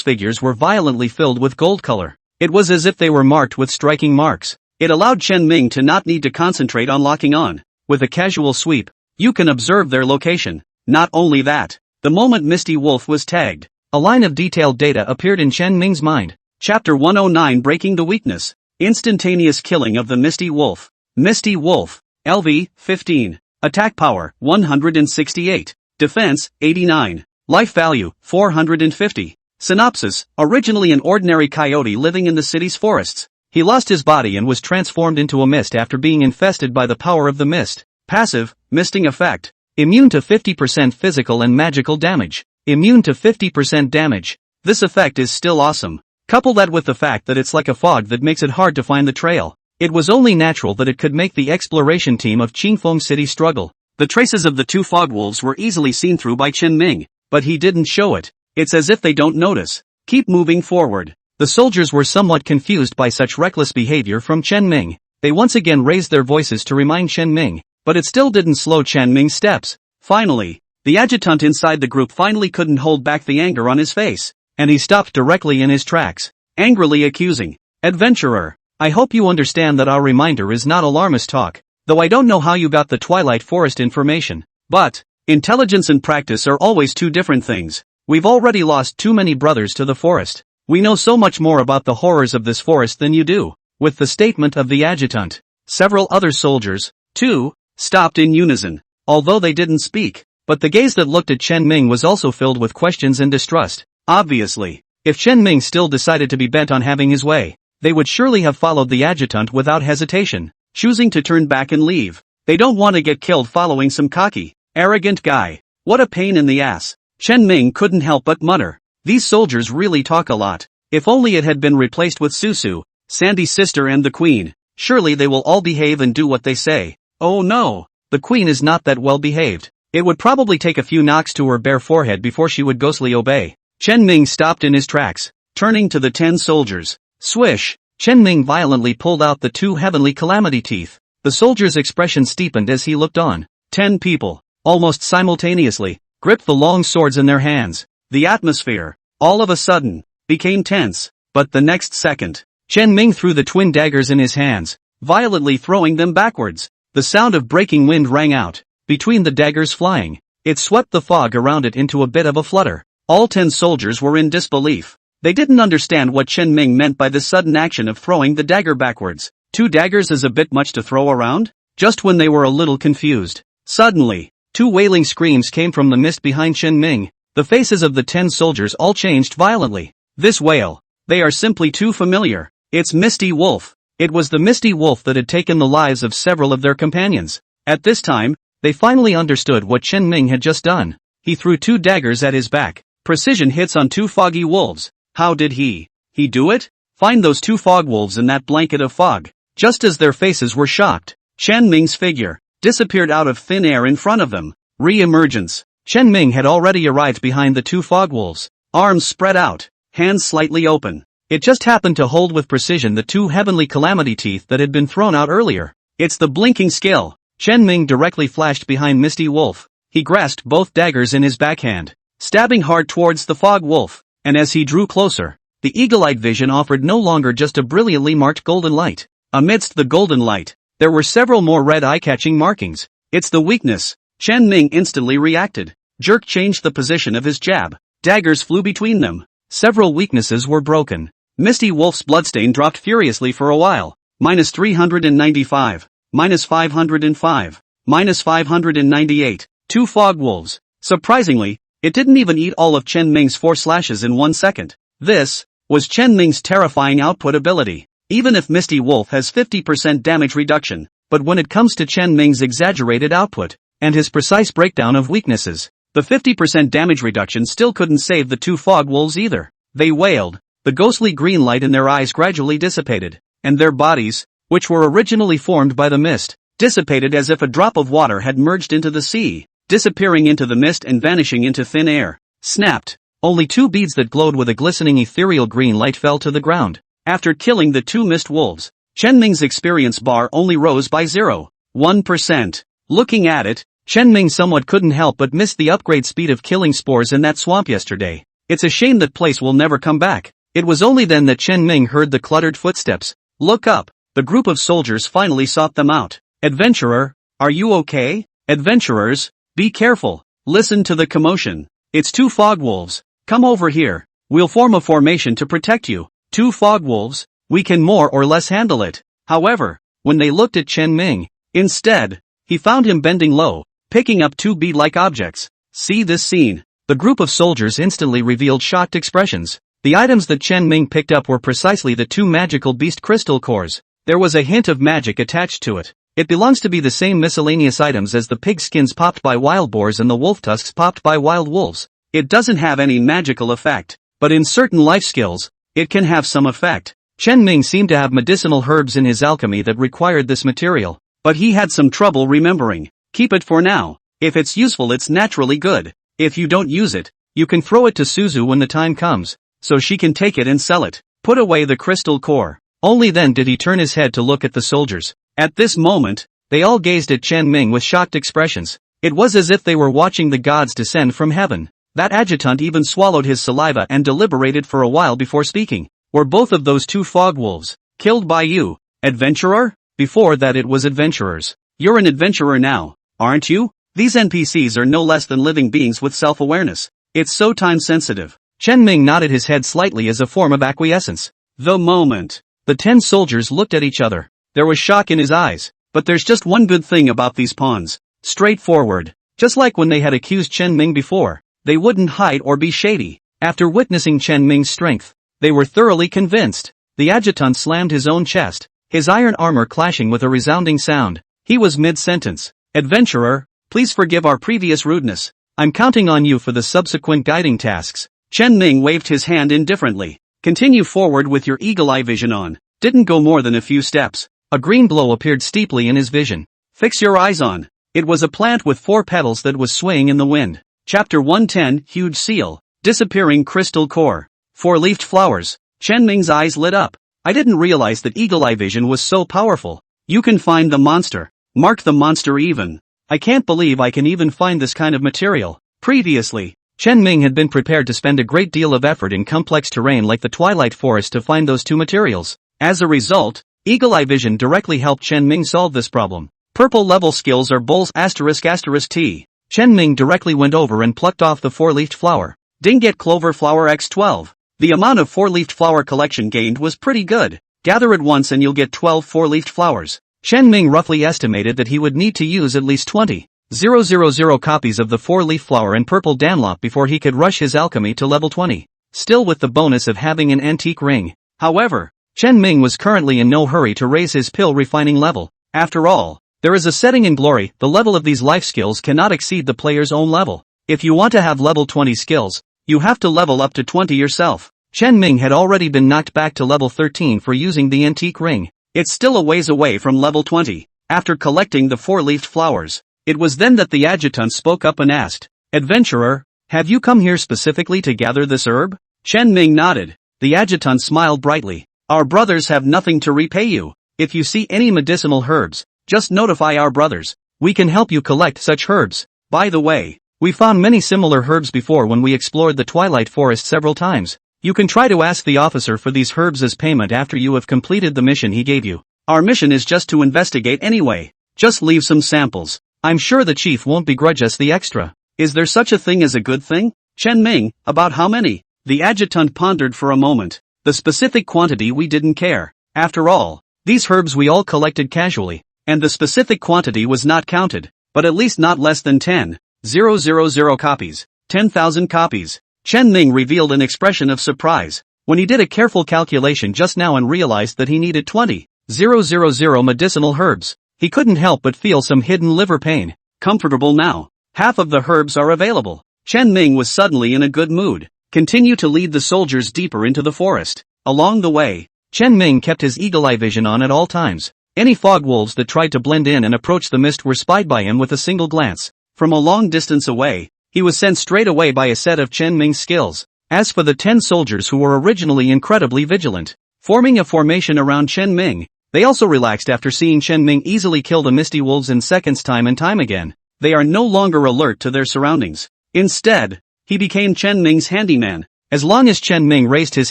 figures were violently filled with gold color. It was as if they were marked with striking marks. It allowed Chen Ming to not need to concentrate on locking on. With a casual sweep, you can observe their location. Not only that, the moment Misty Wolf was tagged, a line of detailed data appeared in Chen Ming's mind. Chapter 109 Breaking the Weakness. Instantaneous killing of the Misty Wolf. Misty Wolf. LV, 15. Attack power, 168. Defense, 89. Life value, 450. Synopsis: originally an ordinary coyote living in the city's forests, he lost his body and was transformed into a mist after being infested by the power of the mist. Passive, misting effect. Immune to 50% physical and magical damage. Immune to 50% damage. This effect is still awesome. Couple that with the fact that it's like a fog that makes it hard to find the trail. It was only natural that it could make the exploration team of Qingfeng City struggle. The traces of the two fog wolves were easily seen through by Chen Ming, but he didn't show it. It's as if they don't notice. Keep moving forward. The soldiers were somewhat confused by such reckless behavior from Chen Ming. They once again raised their voices to remind Chen Ming, but it still didn't slow Chen Ming's steps. Finally, the adjutant inside the group finally couldn't hold back the anger on his face, and he stopped directly in his tracks, angrily accusing, "Adventurer, I hope you understand that our reminder is not alarmist talk, though I don't know how you got the Twilight Forest information, but intelligence and practice are always two different things. We've already lost too many brothers to the forest. We know so much more about the horrors of this forest than you do." With the statement of the adjutant, several other soldiers, too, stopped in unison, although they didn't speak, but the gaze that looked at Chen Ming was also filled with questions and distrust. Obviously, if Chen Ming still decided to be bent on having his way, they would surely have followed the adjutant without hesitation, choosing to turn back and leave. They don't want to get killed following some cocky, arrogant guy. What a pain in the ass. Chen Ming couldn't help but mutter. These soldiers really talk a lot. If only it had been replaced with Susu, Sandy's sister and the Queen. Surely they will all behave and do what they say. Oh no, the Queen is not that well behaved. It would probably take a few knocks to her bare forehead before she would ghostly obey. Chen Ming stopped in his tracks, turning to the 10 soldiers. Swish! Chen Ming violently pulled out the 2 heavenly calamity teeth. The soldier's expression steepened as he looked on. 10 people, almost simultaneously, gripped the long swords in their hands. The atmosphere, all of a sudden, became tense. But the next second, Chen Ming threw the twin daggers in his hands, violently throwing them backwards. The sound of breaking wind rang out, between the daggers flying. It swept the fog around it into a bit of a flutter. All 10 soldiers were in disbelief. They didn't understand what Chen Ming meant by the sudden action of throwing the dagger backwards. 2 daggers is a bit much to throw around? Just when they were a little confused, suddenly, 2 wailing screams came from the mist behind Chen Ming. The faces of the 10 soldiers all changed violently. This wail, they are simply too familiar. It's Misty Wolf. It was the Misty Wolf that had taken the lives of several of their companions. At this time, they finally understood what Chen Ming had just done. He threw 2 daggers at his back. Precision hits on 2 foggy wolves. How did he do it? Find those 2 fog wolves in that blanket of fog. Just as their faces were shocked, Chen Ming's figure disappeared out of thin air in front of them. Re-emergence. Chen Ming had already arrived behind the 2 fog wolves, arms spread out, hands slightly open. It just happened to hold with precision the 2 heavenly calamity teeth that had been thrown out earlier. It's the blinking skill. Chen Ming directly flashed behind Misty Wolf. He grasped both daggers in his backhand, stabbing hard towards the fog wolf, and as he drew closer, the eagle-eyed vision offered no longer just a brilliantly marked golden light. Amidst the golden light, there were several more red eye-catching markings. It's the weakness. Chen Ming instantly reacted. Jerk changed the position of his jab. Daggers flew between them. Several weaknesses were broken. Misty Wolf's bloodstain dropped furiously for a while. -395. -505. -598. 2 fog wolves. Surprisingly, it didn't even eat all of Chen Ming's 4 slashes in 1 second. This was Chen Ming's terrifying output ability. Even if Misty Wolf has 50% damage reduction, but when it comes to Chen Ming's exaggerated output, and his precise breakdown of weaknesses. The 50% damage reduction still couldn't save the two fog wolves either. They wailed. The ghostly green light in their eyes gradually dissipated, and their bodies, which were originally formed by the mist, dissipated as if a drop of water had merged into the sea, disappearing into the mist and vanishing into thin air. Snapped. Only two beads that glowed with a glistening ethereal green light fell to the ground. After killing the two mist wolves, Chen Ming's experience bar only rose by 0.1%. Looking at it, Chen Ming somewhat couldn't help but miss the upgrade speed of killing spores in that swamp yesterday. It's a shame that place will never come back. It was only then that Chen Ming heard the cluttered footsteps. Look up. The group of soldiers finally sought them out. Adventurer, are you okay? Adventurers, be careful. Listen to the commotion. It's two fog wolves. Come over here. We'll form a formation to protect you. Two fog wolves, we can more or less handle it. However, when they looked at Chen Ming, instead, he found him bending low, picking up two bead-like objects. See this scene. The group of soldiers instantly revealed shocked expressions. The items that Chen Ming picked up were precisely the two magical beast crystal cores. There was a hint of magic attached to it. It belongs to be the same miscellaneous items as the pig skins popped by wild boars and the wolf tusks popped by wild wolves. It doesn't have any magical effect, but in certain life skills, it can have some effect. Chen Ming seemed to have medicinal herbs in his alchemy that required this material, but he had some trouble remembering. Keep it for now. If it's useful, it's naturally good. If you don't use it, you can throw it to Suzu when the time comes, so she can take it and sell it. Put away the crystal core. Only then did he turn his head to look at the soldiers. At this moment, they all gazed at Chen Ming with shocked expressions. It was as if they were watching the gods descend from heaven. That adjutant even swallowed his saliva and deliberated for a while before speaking. Were both of those two fog wolves killed by you, adventurer? Before that it was adventurers. You're an adventurer now, aren't you? These NPCs are no less than living beings with self-awareness. It's so time-sensitive. Chen Ming nodded his head slightly as a form of acquiescence. The moment. The 10 soldiers looked at each other. There was shock in his eyes. But there's just one good thing about these pawns. Straightforward. Just like when they had accused Chen Ming before. They wouldn't hide or be shady. After witnessing Chen Ming's strength, they were thoroughly convinced. The adjutant slammed his own chest, his iron armor clashing with a resounding sound. He was mid-sentence. Adventurer, please forgive our previous rudeness. I'm counting on you for the subsequent guiding tasks. Chen Ming waved his hand indifferently. Continue forward with your eagle-eye vision on. Didn't go more than a few steps. A green glow appeared steeply in his vision. Fix your eyes on. It was a plant with 4 petals that was swaying in the wind. Chapter 110, Huge Seal. Disappearing Crystal Core. 4-leafed flowers. Chen Ming's eyes lit up. I didn't realize that eagle-eye vision was so powerful. You can find the monster. Mark the monster even. I can't believe I can even find this kind of material. Previously, Chen Ming had been prepared to spend a great deal of effort in complex terrain like the Twilight Forest to find those two materials. As a result, eagle-eye vision directly helped Chen Ming solve this problem. Purple level skills are bowls ***T. Chen Ming directly went over and plucked off the 4-leafed flower. Dinget Clover Flower X12. The amount of 4-leafed flower collection gained was pretty good. Gather it once and you'll get 12 4-leafed flowers. Chen Ming roughly estimated that he would need to use at least 20,000 copies of the 4-leaf flower and purple danlop before he could rush his alchemy to level 20. Still with the bonus of having an antique ring. However, Chen Ming was currently in no hurry to raise his pill refining level. After all, there is a setting in glory. The level of these life skills cannot exceed the player's own level. If you want to have level 20 skills, you have to level up to 20 yourself. Chen Ming had already been knocked back to level 13 for using the antique ring. It's still a ways away from level 20. After collecting the 4-leafed flowers, it was then that the adjutant spoke up and asked, Adventurer, have you come here specifically to gather this herb? Chen Ming nodded. The adjutant smiled brightly. Our brothers have nothing to repay you. If you see any medicinal herbs, just notify our brothers. We can help you collect such herbs. By the way, we found many similar herbs before when we explored the Twilight Forest several times. You can try to ask the officer for these herbs as payment after you have completed the mission he gave you. Our mission is just to investigate anyway. Just leave some samples. I'm sure the chief won't begrudge us the extra. Is there such a thing as a good thing? Chen Ming, about how many? The adjutant pondered for a moment. The specific quantity we didn't care. After all, these herbs we all collected casually, and the specific quantity was not counted, but at least not less than 10,000 copies. 10,000 copies. Chen Ming revealed an expression of surprise when he did a careful calculation just now and realized that he needed 20,000 medicinal herbs. He couldn't help but feel some hidden liver pain. Comfortable now. Half of the herbs are available. Chen Ming was suddenly in a good mood. Continue to lead the soldiers deeper into the forest. Along the way, Chen Ming kept his eagle-eye vision on at all times. Any fog wolves that tried to blend in and approach the mist were spied by him with a single glance. From a long distance away, he was sent straight away by a set of Chen Ming's skills. As for the 10 soldiers who were originally incredibly vigilant, forming a formation around Chen Ming, they also relaxed after seeing Chen Ming easily kill the misty wolves in seconds time and time again. They are no longer alert to their surroundings. Instead, he became Chen Ming's handyman. As long as Chen Ming raised his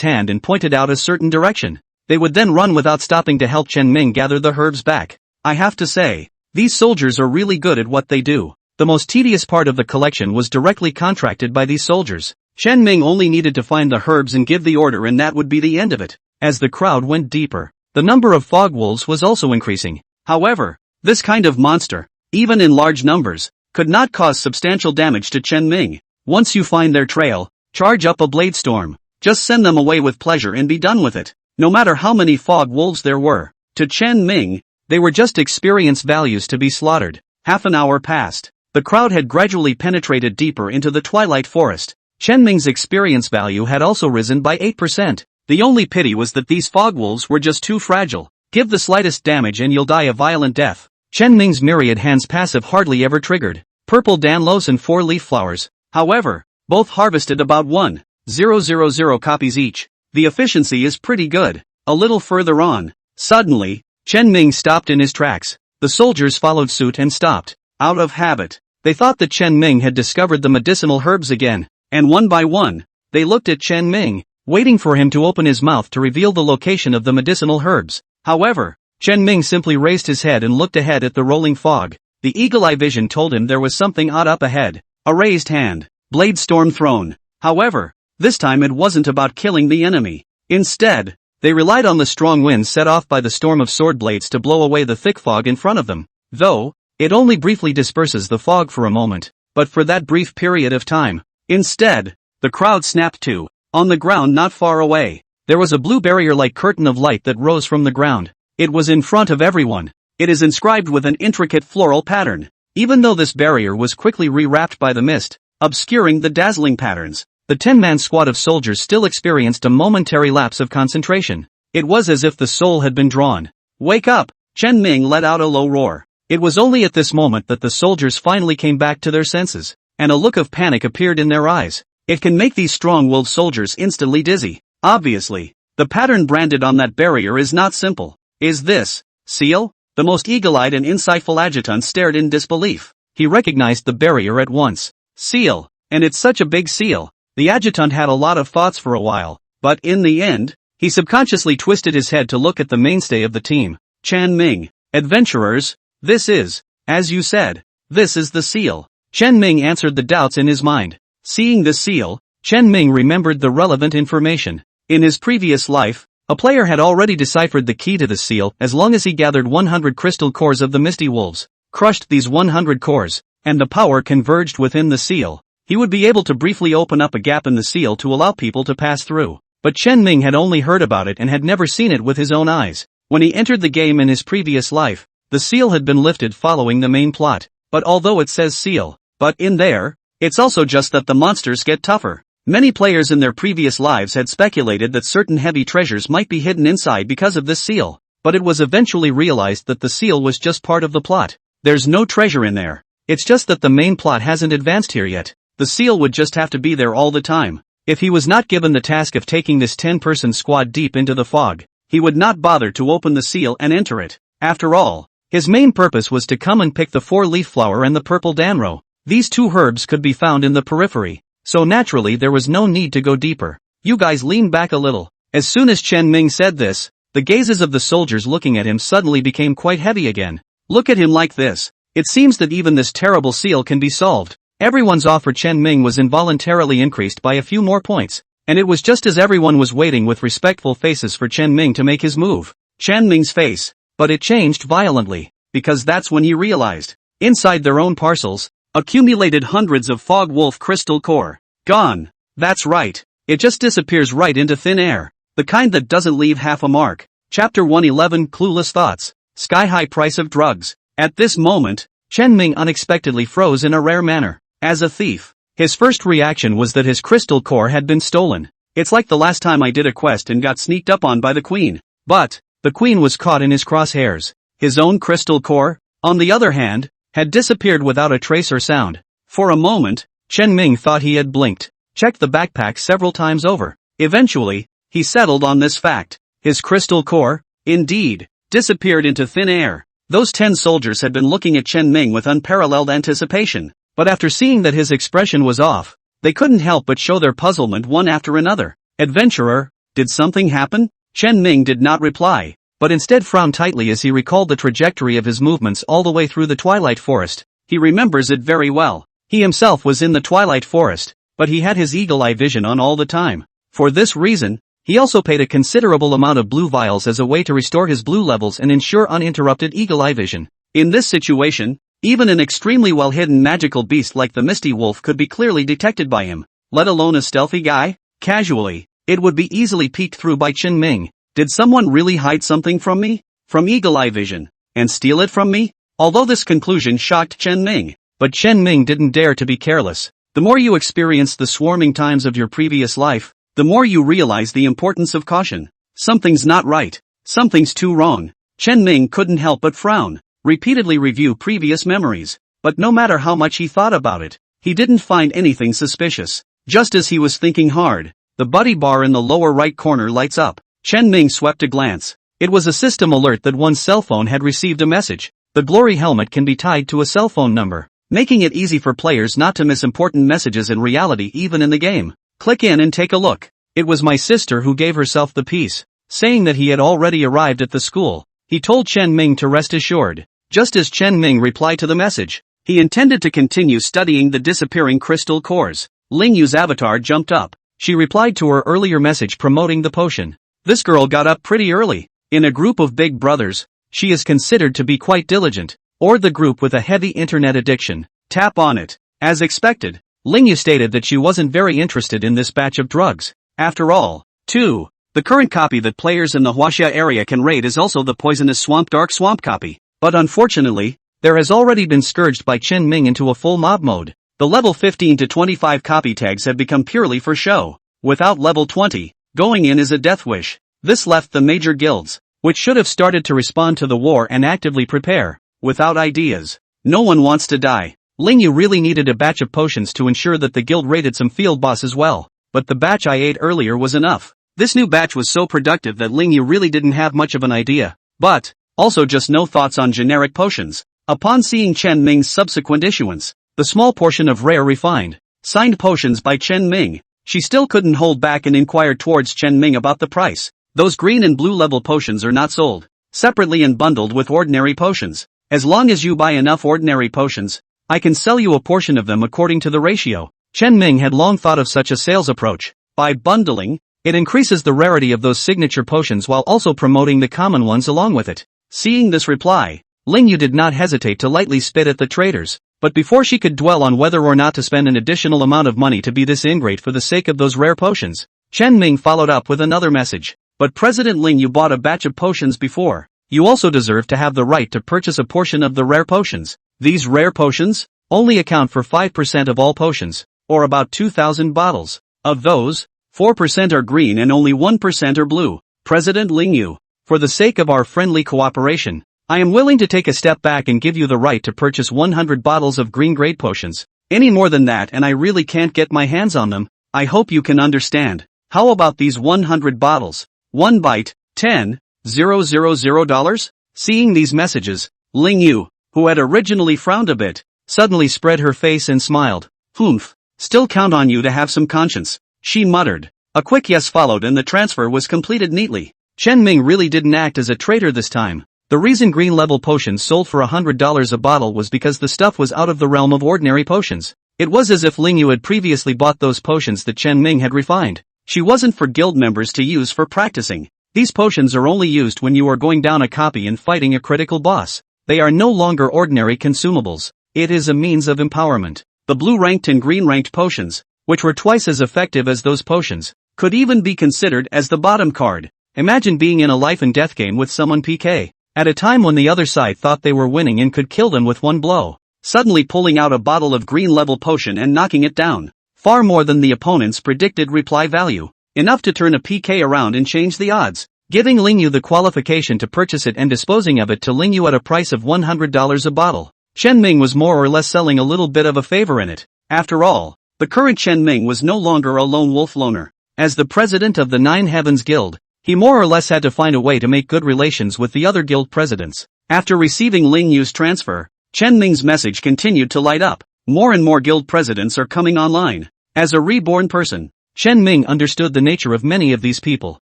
hand and pointed out a certain direction, they would then run without stopping to help Chen Ming gather the herbs back. I have to say, these soldiers are really good at what they do. The most tedious part of the collection was directly contracted by these soldiers. Chen Ming only needed to find the herbs and give the order, and that would be the end of it. As the crowd went deeper, the number of fog wolves was also increasing. However, this kind of monster, even in large numbers, could not cause substantial damage to Chen Ming. Once you find their trail, charge up a blade storm. Just send them away with pleasure and be done with it. No matter how many fog wolves there were, to Chen Ming, they were just experience values to be slaughtered. Half an hour passed. The crowd had gradually penetrated deeper into the twilight forest. Chen Ming's experience value had also risen by 8%. The only pity was that these fog wolves were just too fragile. Give the slightest damage and you'll die a violent death. Chen Ming's myriad hands passive hardly ever triggered. Purple danlos and 4 leaf flowers. However, both harvested about 1,000 copies each. The efficiency is pretty good. A little further on, suddenly, Chen Ming stopped in his tracks. The soldiers followed suit and stopped. Out of habit, they thought that Chen Ming had discovered the medicinal herbs again, and one by one, they looked at Chen Ming, waiting for him to open his mouth to reveal the location of the medicinal herbs. However, Chen Ming simply raised his head and looked ahead at the rolling fog. The eagle-eye vision told him there was something odd up ahead. A raised hand, blade storm thrown. However, this time it wasn't about killing the enemy. Instead, they relied on the strong winds set off by the storm of sword blades to blow away the thick fog in front of them. Though, it only briefly disperses the fog for a moment, but for that brief period of time. Instead, the crowd snapped to. On the ground not far away, there was a blue barrier-like curtain of light that rose from the ground. It was in front of everyone. It is inscribed with an intricate floral pattern. Even though this barrier was quickly rewrapped by the mist, obscuring the dazzling patterns, the 10-man squad of soldiers still experienced a momentary lapse of concentration. It was as if the soul had been drawn. Wake up! Chen Ming let out a low roar. It was only at this moment that the soldiers finally came back to their senses, and a look of panic appeared in their eyes. It can make these strong-willed soldiers instantly dizzy. Obviously, the pattern branded on that barrier is not simple. Is this seal? The most eagle-eyed and insightful adjutant stared in disbelief. He recognized the barrier at once. Seal, and it's such a big seal. The adjutant had a lot of thoughts for a while, but in the end, he subconsciously twisted his head to look at the mainstay of the team. Chen Ming. Adventurers, this is, as you said, this is the seal. Chen Ming answered the doubts in his mind. Seeing the seal, Chen Ming remembered the relevant information. In his previous life, a player had already deciphered the key to the seal as long as he gathered 100 crystal cores of the Misty Wolves, crushed these 100 cores, and the power converged within the seal. He would be able to briefly open up a gap in the seal to allow people to pass through. But Chen Ming had only heard about it and had never seen it with his own eyes. When he entered the game in his previous life, the seal had been lifted following the main plot. But although it says seal, but in there, it's also just that the monsters get tougher. Many players in their previous lives had speculated that certain heavy treasures might be hidden inside because of this seal, but it was eventually realized that the seal was just part of the plot. There's no treasure in there. It's just that the main plot hasn't advanced here yet. The seal would just have to be there all the time. If he was not given the task of taking this 10-person squad deep into the fog, he would not bother to open the seal and enter it. After all, his main purpose was to come and pick the 4-leaf flower and the purple danro. These two herbs could be found in the periphery, so naturally there was no need to go deeper. You guys lean back a little. As soon as Chen Ming said this, the gazes of the soldiers looking at him suddenly became quite heavy again. Look at him like this. It seems that even this terrible seal can be solved. Everyone's awe for Chen Ming was involuntarily increased by a few more points, and it was just as everyone was waiting with respectful faces for Chen Ming to make his move. Chen Ming's face, but it changed violently, because that's when he realized, inside their own parcels, accumulated hundreds of fog wolf crystal core. Gone. That's right. It just disappears right into thin air. The kind that doesn't leave half a mark. Chapter 111 Clueless Thoughts. Sky-high price of drugs. At this moment, Chen Ming unexpectedly froze in a rare manner. As a thief, his first reaction was that his crystal core had been stolen. It's like the last time I did a quest and got sneaked up on by the queen. But the queen was caught in his crosshairs. His own crystal core, on the other hand, had disappeared without a trace or sound. For a moment, Chen Ming thought he had blinked, checked the backpack several times over. Eventually, he settled on this fact. His crystal core, indeed, disappeared into thin air. Those 10 soldiers had been looking at Chen Ming with unparalleled anticipation, but after seeing that his expression was off, they couldn't help but show their puzzlement one after another. Adventurer, did something happen? Chen Ming did not reply, but instead frowned tightly as he recalled the trajectory of his movements all the way through the Twilight Forest. He remembers it very well. He himself was in the Twilight Forest, but he had his eagle-eye vision on all the time. For this reason, he also paid a considerable amount of blue vials as a way to restore his blue levels and ensure uninterrupted eagle-eye vision. In this situation, even an extremely well-hidden magical beast like the Misty Wolf could be clearly detected by him, let alone a stealthy guy. Casually, it would be easily peeked through by Chen Ming. Did someone really hide something from me? From eagle-eye vision, and steal it from me? Although this conclusion shocked Chen Ming, but Chen Ming didn't dare to be careless. The more you experience the swarming times of your previous life, the more you realize the importance of caution. Something's not right. Something's too wrong. Chen Ming couldn't help but frown, repeatedly review previous memories, but no matter how much he thought about it, he didn't find anything suspicious. Just as he was thinking hard, the buddy bar in the lower right corner lights up. Chen Ming swept a glance. It was a system alert that one's cell phone had received a message. The glory helmet can be tied to a cell phone number, making it easy for players not to miss important messages in reality even in the game. Click in and take a look. It was my sister who gave herself the piece. Saying that he had already arrived at the school, he told Chen Ming to rest assured. Just as Chen Ming replied to the message, he intended to continue studying the disappearing crystal cores. Ling Yu's avatar jumped up. She replied to her earlier message promoting the potion. This girl got up pretty early. In a group of big brothers, she is considered to be quite diligent, or the group with a heavy internet addiction. Tap on it. As expected, Ling Yu stated that she wasn't very interested in this batch of drugs. After all, too, the current copy that players in the Huaxia area can raid is also the poisonous Swamp Dark Swamp copy. But unfortunately, there has already been scourged by Chen Ming into a full mob mode. The level 15 to 25 copy tags have become purely for show. Without level 20, going in is a death wish. This left the major guilds, which should have started to respond to the war and actively prepare, without ideas. No one wants to die. Ling Yu really needed a batch of potions to ensure that the guild raided some field boss as well, but the batch I ate earlier was enough. This new batch was so productive that Ling Yu really didn't have much of an idea, but also just no thoughts on generic potions. Upon seeing Chen Ming's subsequent issuance, the small portion of rare refined, signed potions by Chen Ming, she still couldn't hold back and inquired towards Chen Ming about the price. Those green and blue level potions are not sold separately and bundled with ordinary potions. As long as you buy enough ordinary potions, I can sell you a portion of them according to the ratio. Chen Ming had long thought of such a sales approach. By bundling, it increases the rarity of those signature potions while also promoting the common ones along with it. Seeing this reply, Ling Yu did not hesitate to lightly spit at the traders, but before she could dwell on whether or not to spend an additional amount of money to be this ingrate for the sake of those rare potions, Chen Ming followed up with another message. But President Ling Yu bought a batch of potions before. You also deserve to have the right to purchase a portion of the rare potions. These rare potions only account for 5% of all potions, or about 2,000 bottles. Of those, 4% are green and only 1% are blue. President Ling Yu, for the sake of our friendly cooperation, I am willing to take a step back and give you the right to purchase 100 bottles of green grade potions. Any more than that and I really can't get my hands on them. I hope you can understand. How about these 100 bottles? 1 bite, $10,000? Seeing these messages, Ling Yu, who had originally frowned a bit, suddenly spread her face and smiled. Humph, still count on you to have some conscience, she muttered. A quick yes followed and the transfer was completed neatly. Chen Ming really didn't act as a traitor this time. The reason green level potions sold for $100 a bottle was because the stuff was out of the realm of ordinary potions. It was as if Ling Yu had previously bought those potions that Chen Ming had refined. She wasn't for guild members to use for practicing. These potions are only used when you are going down a copy and fighting a critical boss. They are no longer ordinary consumables. It is a means of empowerment. The blue-ranked and green-ranked potions, which were twice as effective as those potions, could even be considered as the bottom card. Imagine being in a life-and-death game with someone PK, at a time when the other side thought they were winning and could kill them with one blow. suddenly pulling out a bottle of green-level potion and knocking it down. Far more than the opponent's predicted reply value. Enough to turn a PK around and change the odds, giving Lingyu the qualification to purchase it and disposing of it to Lingyu at a price of $100 a bottle. Chen Ming was more or less selling a little bit of a favor in it. After all, the current Chen Ming was no longer a lone wolf loner. As the president of the Nine Heavens Guild, he more or less had to find a way to make good relations with the other guild presidents. After receiving Ling Yu's transfer, Chen Ming's message continued to light up. More and more guild presidents are coming online. As a reborn person, Chen Ming understood the nature of many of these people.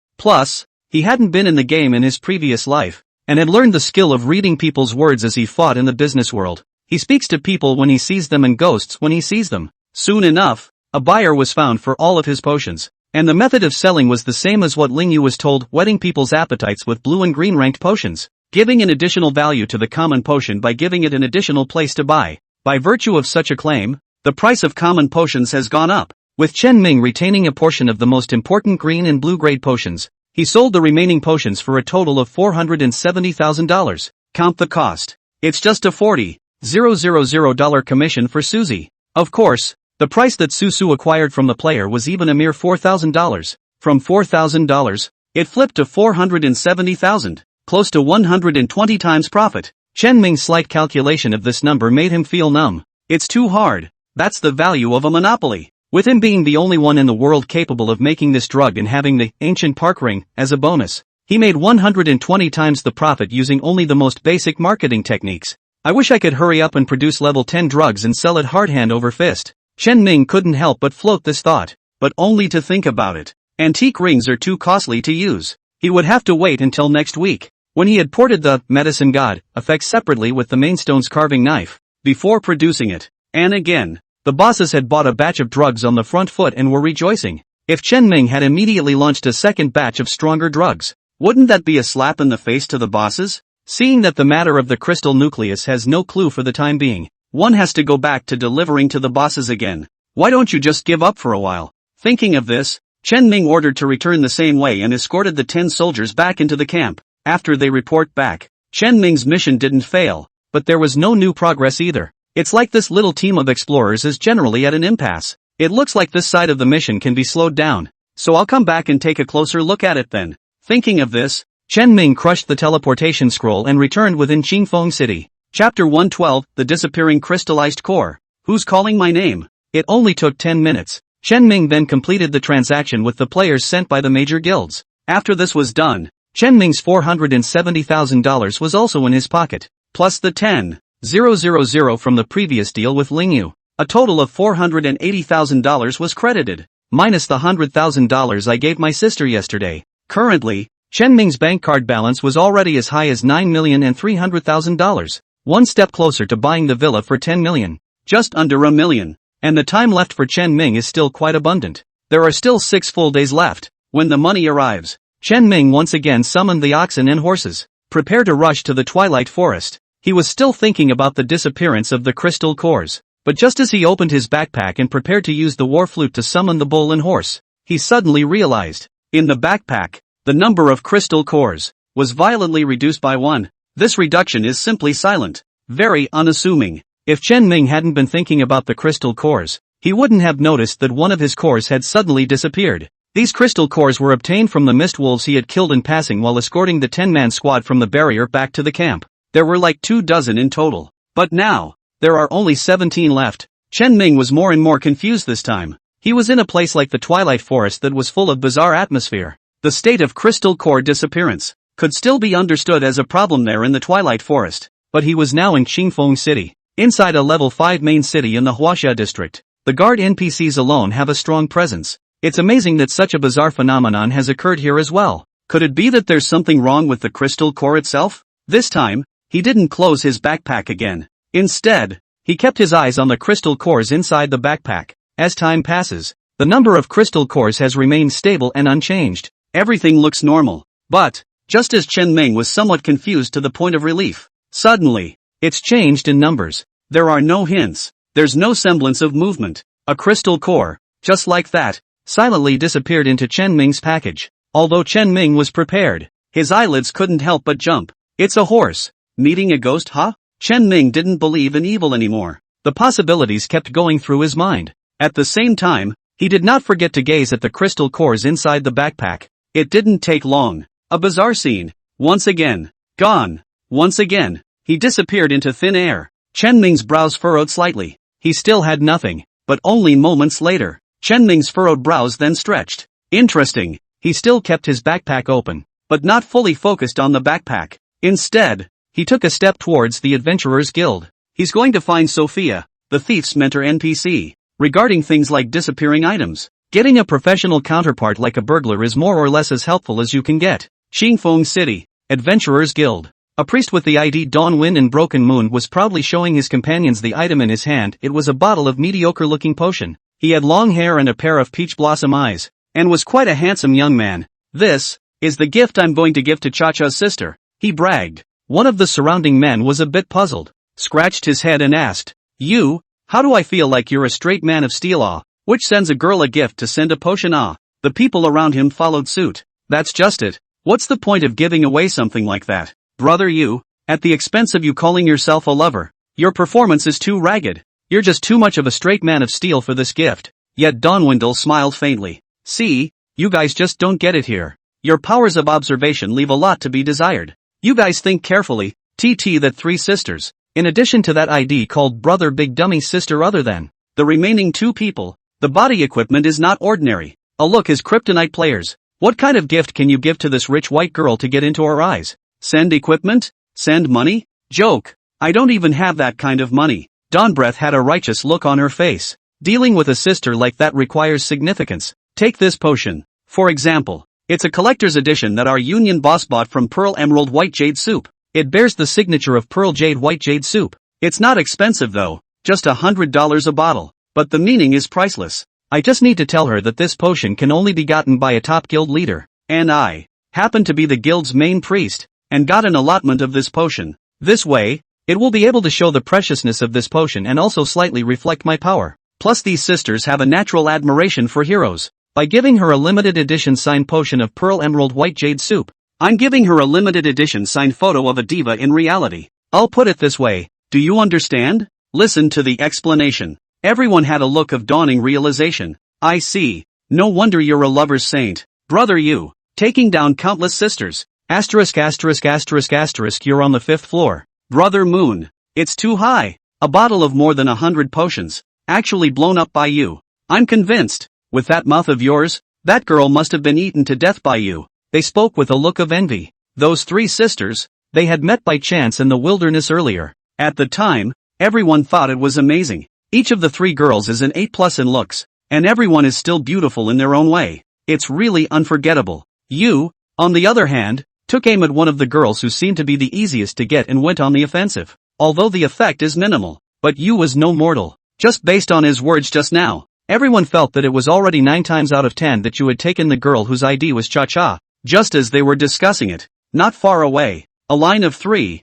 Plus, he hadn't been in the game in his previous life, and had learned the skill of reading people's words as he fought in the business world. He speaks to people when he sees them and ghosts when he sees them. Soon enough, a buyer was found for all of his potions. And the method of selling was the same as what Lingyu was told, whetting people's appetites with blue and green ranked potions, giving an additional value to the common potion by giving it an additional place to buy. By virtue of such a claim, the price of common potions has gone up, with Chen Ming retaining a portion of the most important green and blue grade potions. He sold the remaining potions for a total of $470,000. Count the cost. It's just a $40,000 commission for Suzy. Of course, the price that Susu acquired from the player was even a mere $4,000. From $4,000, it flipped to $470,000, close to 120 times profit. Chen Ming's slight calculation of this number made him feel numb. It's too hard. That's the value of a monopoly. With him being the only one in the world capable of making this drug and having the ancient park ring as a bonus, he made 120 times the profit using only the most basic marketing techniques. I wish I could hurry up and produce level 10 drugs and sell it hard hand over fist. Chen Ming couldn't help but float this thought, but only to think about it. Antique rings are too costly to use. He would have to wait until next week, when he had ported the medicine god effect separately with the mainstone's carving knife, before producing it. And again, the bosses had bought a batch of drugs on the front foot and were rejoicing. If Chen Ming had immediately launched a second batch of stronger drugs, wouldn't that be a slap in the face to the bosses? Seeing that the matter of the crystal nucleus has no clue for the time being, one has to go back to delivering to the bosses again. Why don't you just give up for a while? Thinking of this, Chen Ming ordered to return the same way and escorted the 10 soldiers back into the camp. After they report back, Chen Ming's mission didn't fail, but there was no new progress either. It's like this little team of explorers is generally at an impasse. It looks like this side of the mission can be slowed down, so I'll come back and take a closer look at it then. Thinking of this, Chen Ming crushed the teleportation scroll and returned within Qingfeng City. Chapter 112, The Disappearing Crystallized Core. Who's calling my name? It only took 10 minutes. Chen Ming then completed the transaction with the players sent by the major guilds. After this was done, Chen Ming's $470,000 was also in his pocket, plus the 10,000 from the previous deal with Lingyu. A total of $480,000 was credited, minus the $100,000 I gave my sister yesterday. Currently, Chen Ming's bank card balance was already as high as $9,300,000. One step closer to buying the villa for $10 million. Just under $1 million. And the time left for Chen Ming is still quite abundant. There are still 6 full days left. When the money arrives, Chen Ming once again summoned the oxen and horses. Prepare to rush to the Twilight Forest. He was still thinking about the disappearance of the crystal cores. But just as he opened his backpack and prepared to use the war flute to summon the bull and horse, he suddenly realized, in the backpack, the number of crystal cores was violently reduced by 1. This reduction is simply silent, very unassuming. If Chen Ming hadn't been thinking about the crystal cores, he wouldn't have noticed that one of his cores had suddenly disappeared. These crystal cores were obtained from the mist wolves he had killed in passing while escorting the 10-man squad from the barrier back to the camp. There were like 24 in total. But now, there are only 17 left. Chen Ming was more and more confused this time. He was in a place like the Twilight Forest that was full of bizarre atmosphere. The state of crystal core disappearance could still be understood as a problem there in the Twilight Forest, but he was now in Qingfeng City, inside a level 5 main city in the Huaxia district. The guard NPCs alone have a strong presence. It's amazing that such a bizarre phenomenon has occurred here as well. Could it be that there's something wrong with the crystal core itself? This time, he didn't close his backpack again. Instead, he kept his eyes on the crystal cores inside the backpack. As time passes, the number of crystal cores has remained stable and unchanged. Everything looks normal. But, just as Chen Ming was somewhat confused to the point of relief, suddenly, it's changed in numbers. There are no hints. There's no semblance of movement. A crystal core, just like that, silently disappeared into Chen Ming's package. Although Chen Ming was prepared, his eyelids couldn't help but jump. It's a horse. Meeting a ghost, huh? Chen Ming didn't believe in evil anymore. The possibilities kept going through his mind. At the same time, he did not forget to gaze at the crystal cores inside the backpack. It didn't take long. A bizarre scene. Once again. Gone. Once again. He disappeared into thin air. Chen Ming's brows furrowed slightly. He still had nothing. But only moments later, Chen Ming's furrowed brows then stretched. Interesting. He still kept his backpack open, but not fully focused on the backpack. Instead, he took a step towards the Adventurers Guild. He's going to find Sophia, the thief's mentor NPC, regarding things like disappearing items. Getting a professional counterpart like a burglar is more or less as helpful as you can get. Qingfeng City, Adventurers Guild. A priest with the ID Dawn Wind and Broken Moon was proudly showing his companions the item in his hand. It was a bottle of mediocre-looking potion. He had long hair and a pair of peach blossom eyes, and was quite a handsome young man. This is the gift I'm going to give to Cha-Cha's sister, he bragged. One of the surrounding men was a bit puzzled, scratched his head and asked, "You, how do I feel like you're a straight man of steel? Ah, which sends a girl a gift to send a potion? Ah." The people around him followed suit. That's just it. What's the point of giving away something like that? Brother, you, at the expense of you calling yourself a lover. Your performance is too ragged. You're just too much of a straight man of steel for this gift. Yet Dawnwindle smiled faintly. See, you guys just don't get it here. Your powers of observation leave a lot to be desired. You guys think carefully, that 3 sisters, in addition to that ID called Brother Big Dummy's sister other than the remaining 2 people, the body equipment is not ordinary. A look is kryptonite players. What kind of gift can you give to this rich white girl to get into her eyes? Send equipment? Send money? Joke. I don't even have that kind of money. Dawnbreath had a righteous look on her face. Dealing with a sister like that requires significance. Take this potion, for example. It's a collector's edition that our union boss bought from Pearl Emerald White Jade Soup. It bears the signature of Pearl Jade White Jade Soup. It's not expensive though, just $100 a bottle, but the meaning is priceless. I just need to tell her that this potion can only be gotten by a top guild leader, and I happen to be the guild's main priest, and got an allotment of this potion. This way, it will be able to show the preciousness of this potion and also slightly reflect my power. Plus these sisters have a natural admiration for heroes. By giving her a limited edition signed potion of Pearl Emerald White Jade Soup, I'm giving her a limited edition signed photo of a diva in reality. I'll put it this way, do you understand? Listen to the explanation. Everyone had a look of dawning realization. I see. No wonder you're a lover's saint. Brother, you, taking down countless sisters. You're on the 5th floor. Brother Moon, it's too high. A bottle of more than 100 potions, actually blown up by you. I'm convinced. With that mouth of yours, that girl must have been eaten to death by you. They spoke with a look of envy. Those 3 sisters, they had met by chance in the wilderness earlier. At the time, everyone thought it was amazing. Each of the 3 girls is an 8+ in looks, and everyone is still beautiful in their own way. It's really unforgettable. You, on the other hand, took aim at one of the girls who seemed to be the easiest to get and went on the offensive. Although the effect is minimal, but you was no mortal. Just based on his words just now, everyone felt that it was already 9 times out of 10 that you had taken the girl whose ID was Cha-Cha. Just as they were discussing it, not far away, a line of 3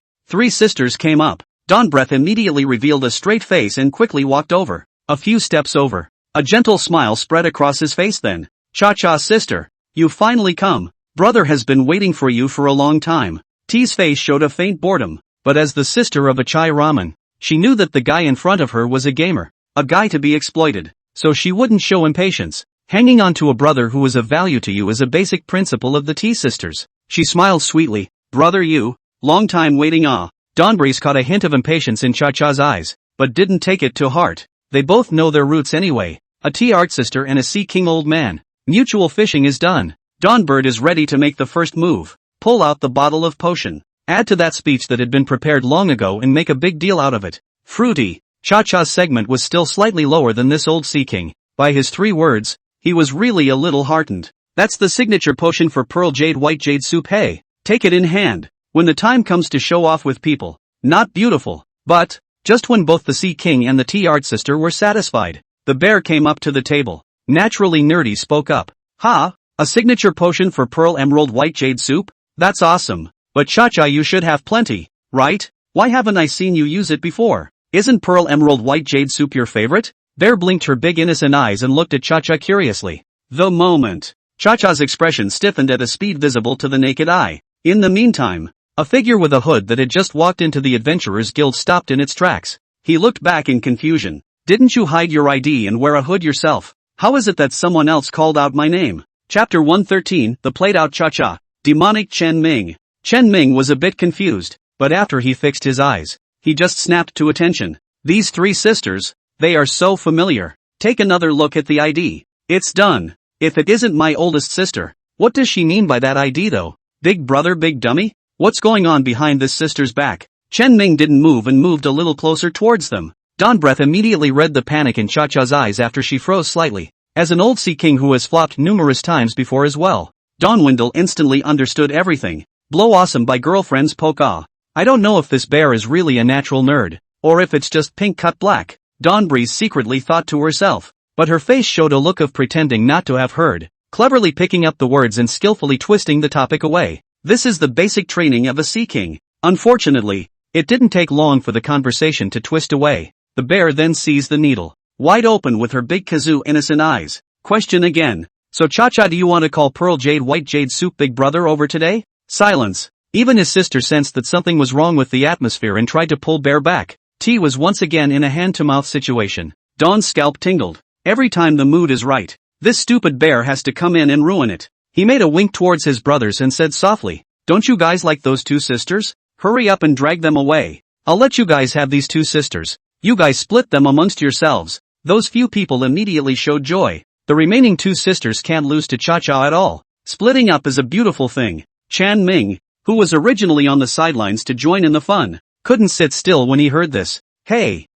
sisters came up. Dawnbreath immediately revealed a straight face and quickly walked over. A few steps over. A gentle smile spread across his face then. Cha-Cha sister, you finally come. Brother has been waiting for you for a long time. T's face showed a faint boredom, but as the sister of a chai ramen, she knew that the guy in front of her was a gamer, a guy to be exploited, so she wouldn't show impatience. Hanging on to a brother who was of value to you is a basic principle of the T sisters. She smiled sweetly. Brother, you, long time waiting. Ah. Dawnbreeze caught a hint of impatience in Cha-Cha's eyes, but didn't take it to heart. They both know their roots anyway. A T-art sister and a C-king old man. Mutual fishing is done. Dawnbird is ready to make the first move. Pull out the bottle of potion. Add to that speech that had been prepared long ago and make a big deal out of it. Fruity. Cha-Cha's segment was still slightly lower than this old C-king. By his 3 words, he was really a little heartened. That's the signature potion for Pearl Jade White Jade Soup. Hey, take it in hand. When the time comes to show off with people. Not beautiful, but, just when both the C-king and the T-art sister were satisfied, the bear came up to the table. Naturally Nerdy spoke up. Ha, a signature potion for Pearl Emerald White Jade Soup? That's awesome. But Cha-Cha, you should have plenty, right? Why haven't I seen you use it before? Isn't Pearl Emerald White Jade Soup your favorite? Bear blinked her big innocent eyes and looked at Cha-Cha curiously. The moment. Cha-Cha's expression stiffened at a speed visible to the naked eye. In the meantime, A figure with a hood that had just walked into the Adventurers Guild stopped in its tracks. He looked back in confusion. Didn't you hide your ID and wear a hood yourself? How is it that someone else called out my name? Chapter 113, The Played-Out Cha-Cha. Demonic Chen Ming. Chen Ming was a bit confused, but after he fixed his eyes, he just snapped to attention. These three sisters, they are so familiar. Take another look at the ID. It's done. If it isn't my oldest sister, what does she mean by that ID though? Big brother, big dummy? What's going on behind this sister's back? Chen Ming didn't move and moved a little closer towards them. Dawn Breath immediately read the panic in Cha-Cha's eyes after she froze slightly. As an old sea king who has flopped numerous times before as well, Dawnwindle instantly understood everything. Blow awesome by girlfriends poke ah. I don't know if this bear is really a natural nerd, or if it's just pink cut black, Dawnbreeze secretly thought to herself. But her face showed a look of pretending not to have heard, cleverly picking up the words and skillfully twisting the topic away. This is the basic training of a sea king. Unfortunately, it didn't take long for the conversation to twist away. The bear then seized the needle, wide open with her big kazoo innocent eyes. Question again. So Cha-Cha, do you want to call Pearl Jade White Jade Soup Big Brother over today? Silence. Even his sister sensed that something was wrong with the atmosphere and tried to pull Bear back. T was once again in a hand-to-mouth situation. Dawn's scalp tingled. Every time the mood is right, this stupid bear has to come in and ruin it. He made a wink towards his brothers and said softly, don't you guys like those two sisters? Hurry up and drag them away. I'll let you guys have these two sisters. You guys split them amongst yourselves. Those few people immediately showed joy. The remaining two sisters can't lose to Cha-Cha at all. Splitting up is a beautiful thing. Chan Ming, who was originally on the sidelines to join in the fun, couldn't sit still when he heard this. Hey,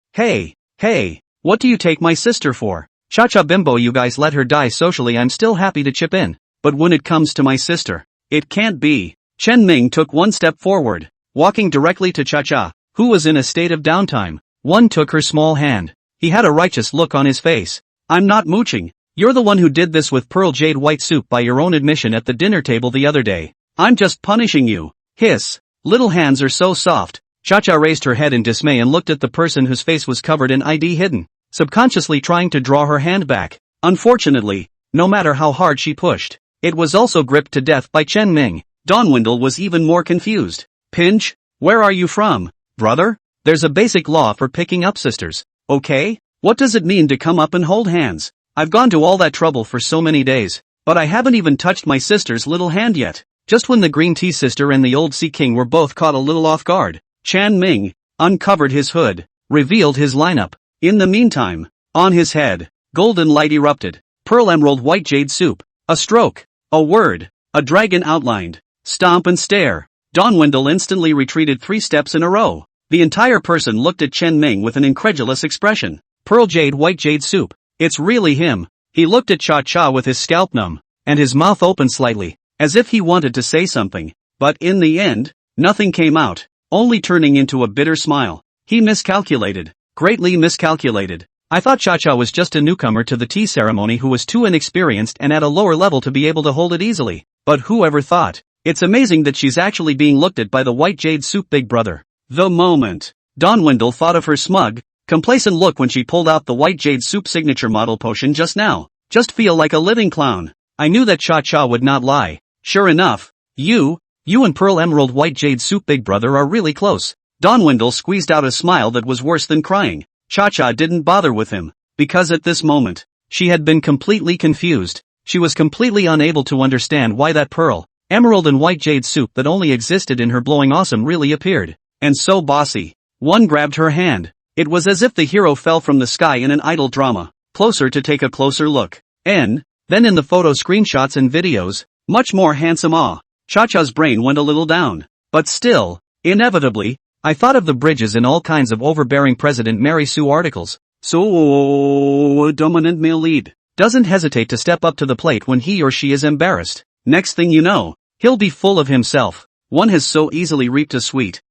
what do you take my sister for? Cha-Cha bimbo, you guys let her die socially, I'm still happy to chip in. But when it comes to my sister, it can't be. Chen Ming took one step forward, walking directly to Cha-Cha, who was in a state of downtime. One took her small hand. He had a righteous look on his face. I'm not mooching. You're the one who did this with Pearl Jade White Soup by your own admission at the dinner table the other day. I'm just punishing you. Hiss. Little hands are so soft. Cha-Cha raised her head in dismay and looked at the person whose face was covered in ID hidden, subconsciously trying to draw her hand back. Unfortunately, no matter how hard she pushed, it was also gripped to death by Chen Ming. Dawnwindle was even more confused. Pinch? Where are you from, brother? There's a basic law for picking up sisters, okay? What does it mean to come up and hold hands? I've gone to all that trouble for so many days, but I haven't even touched my sister's little hand yet. Just when the green tea sister and the old sea king were both caught a little off guard, Chan Ming uncovered his hood, revealed his lineup. In the meantime, on his head, golden light erupted. Pearl Emerald White Jade Soup. A stroke. A word. A dragon outlined. Stomp and stare. Dawnwindle instantly retreated 3 steps in a row. The entire person looked at Chen Ming with an incredulous expression. Pearl Jade White Jade Soup. It's really him. He looked at Cha-Cha with his scalp numb, and his mouth opened slightly, as if he wanted to say something. But in the end, nothing came out, only turning into a bitter smile. He miscalculated. Greatly miscalculated. I thought Cha-Cha was just a newcomer to the tea ceremony who was too inexperienced and at a lower level to be able to hold it easily. But whoever thought? It's amazing that she's actually being looked at by the White Jade Soup Big Brother. The moment Dawnwindle thought of her smug, complacent look when she pulled out the White Jade Soup signature model potion just now. Just feel like a living clown. I knew that Cha-Cha would not lie. Sure enough, you and Pearl Emerald White Jade Soup Big Brother are really close. Dawnwindle squeezed out a smile that was worse than crying. Cha-Cha didn't bother with him, because at this moment, she had been completely confused. She was completely unable to understand why that Pearl, Emerald and White Jade Soup that only existed in her blowing awesome really appeared. And so bossy. One grabbed her hand. It was as if the hero fell from the sky in an idol drama. Closer to take a closer look. Then in the photo screenshots and videos, much more handsome. Cha-Cha's brain went a little down. But still, inevitably, I thought of the bridges and all kinds of overbearing President Mary Sue articles. So, a dominant male lead doesn't hesitate to step up to the plate when he or she is embarrassed. Next thing you know, he'll be full of himself. One has so easily reaped a sweet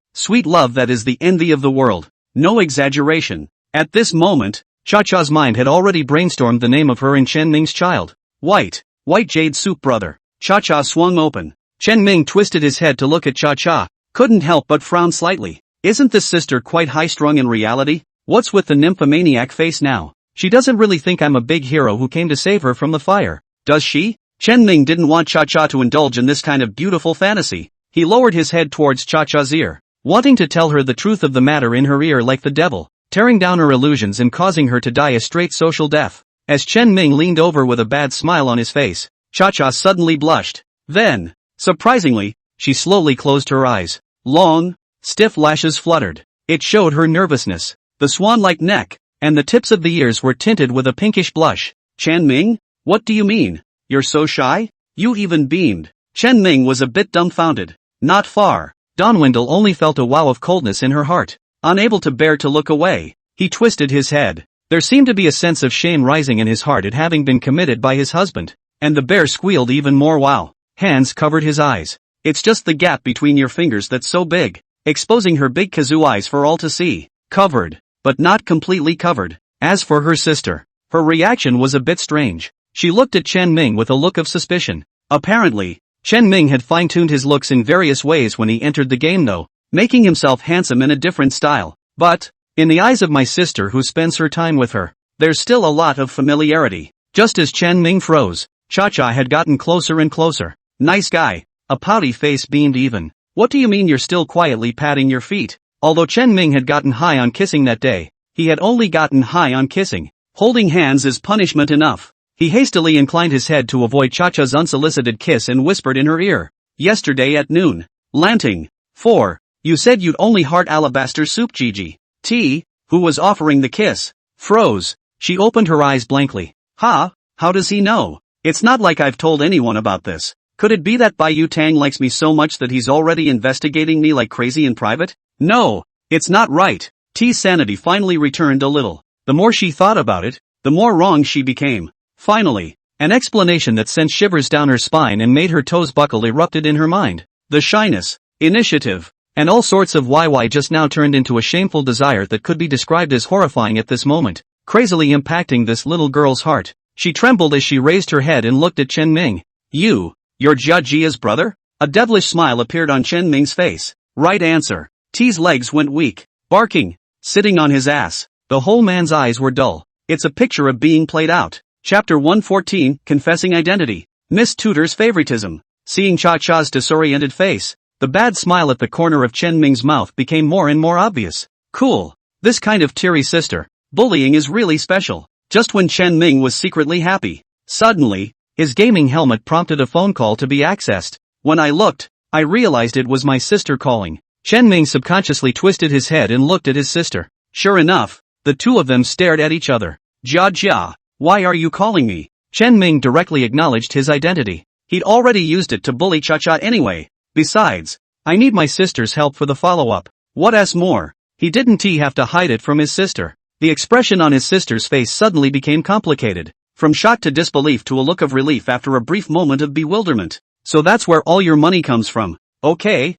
love that is the envy of the world. No exaggeration. At this moment, Cha-Cha's mind had already brainstormed the name of her and Chen Ming's child. White Jade Soup Brother. Cha-Cha swung open. Chen Ming twisted his head to look at Cha-Cha. Couldn't help but frown slightly. Isn't this sister quite high-strung in reality? What's with the nymphomaniac face now? She doesn't really think I'm a big hero who came to save her from the fire, does she? Chen Ming didn't want Cha-Cha to indulge in this kind of beautiful fantasy. He lowered his head towards Cha-Cha's ear, wanting to tell her the truth of the matter in her ear like the devil, tearing down her illusions and causing her to die a straight social death. As Chen Ming leaned over with a bad smile on his face, Cha-Cha suddenly blushed. Then, surprisingly, she slowly closed her eyes. Long, stiff lashes fluttered. It showed her nervousness. The swan-like neck and the tips of the ears were tinted with a pinkish blush. Chen Ming? What do you mean? You're so shy? You even beamed. Chen Ming was a bit dumbfounded. Not far. Donwindle only felt a wow of coldness in her heart. Unable to bear to look away, he twisted his head. There seemed to be a sense of shame rising in his heart at having been committed by his husband. And the bear squealed even more. Wow. Hands covered his eyes. It's just the gap between your fingers that's so big, exposing her big kazoo eyes for all to see. Covered, but not completely covered. As for her sister, her reaction was a bit strange. She looked at Chen Ming with a look of suspicion. Apparently, Chen Ming had fine-tuned his looks in various ways when he entered the game though, making himself handsome in a different style. But, in the eyes of my sister who spends her time with her, there's still a lot of familiarity. Just as Chen Ming froze, Cha-Cha had gotten closer and closer. Nice guy. A pouty face beamed even. What do you mean you're still quietly patting your feet? Although Chen Ming had gotten high on kissing that day, he had only gotten high on kissing. Holding hands is punishment enough. He hastily inclined his head to avoid Cha-Cha's unsolicited kiss and whispered in her ear. Yesterday at noon. Lanting. 4. You said you'd only heart alabaster soup. Gigi. T, who was offering the kiss, froze. She opened her eyes blankly. Ha, how does he know? It's not like I've told anyone about this. Could it be that Bai Yu Tang likes me so much that he's already investigating me like crazy in private? No, it's not right. T's sanity finally returned a little. The more she thought about it, the more wrong she became. Finally, an explanation that sent shivers down her spine and made her toes buckle erupted in her mind. The shyness, initiative, and all sorts of YY just now turned into a shameful desire that could be described as horrifying at this moment, crazily impacting this little girl's heart. She trembled as she raised her head and looked at Chen Ming. You're Jia Jia's brother? A devilish smile appeared on Chen Ming's face. Right answer. T's legs went weak, barking, sitting on his ass. The whole man's eyes were dull. It's a picture of being played out. Chapter 114, Confessing Identity. Miss Tutor's favoritism. Seeing Cha-Cha's disoriented face, the bad smile at the corner of Chen Ming's mouth became more and more obvious. Cool. This kind of teary sister bullying is really special. Just when Chen Ming was secretly happy, suddenly, his gaming helmet prompted a phone call to be accessed. When I looked, I realized it was my sister calling. Chen Ming subconsciously twisted his head and looked at his sister. Sure enough, the two of them stared at each other. Jia, why are you calling me? Chen Ming directly acknowledged his identity. He'd already used it to bully Cha-Cha anyway. Besides, I need my sister's help for the follow-up. What's more, he didn't have to hide it from his sister. The expression on his sister's face suddenly became complicated. From shock to disbelief to a look of relief after a brief moment of bewilderment. So that's where all your money comes from. Okay.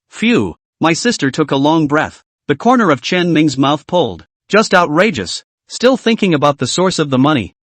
Phew. My sister took a long breath. The corner of Chen Ming's mouth pulled. Just outrageous. Still thinking about the source of the money.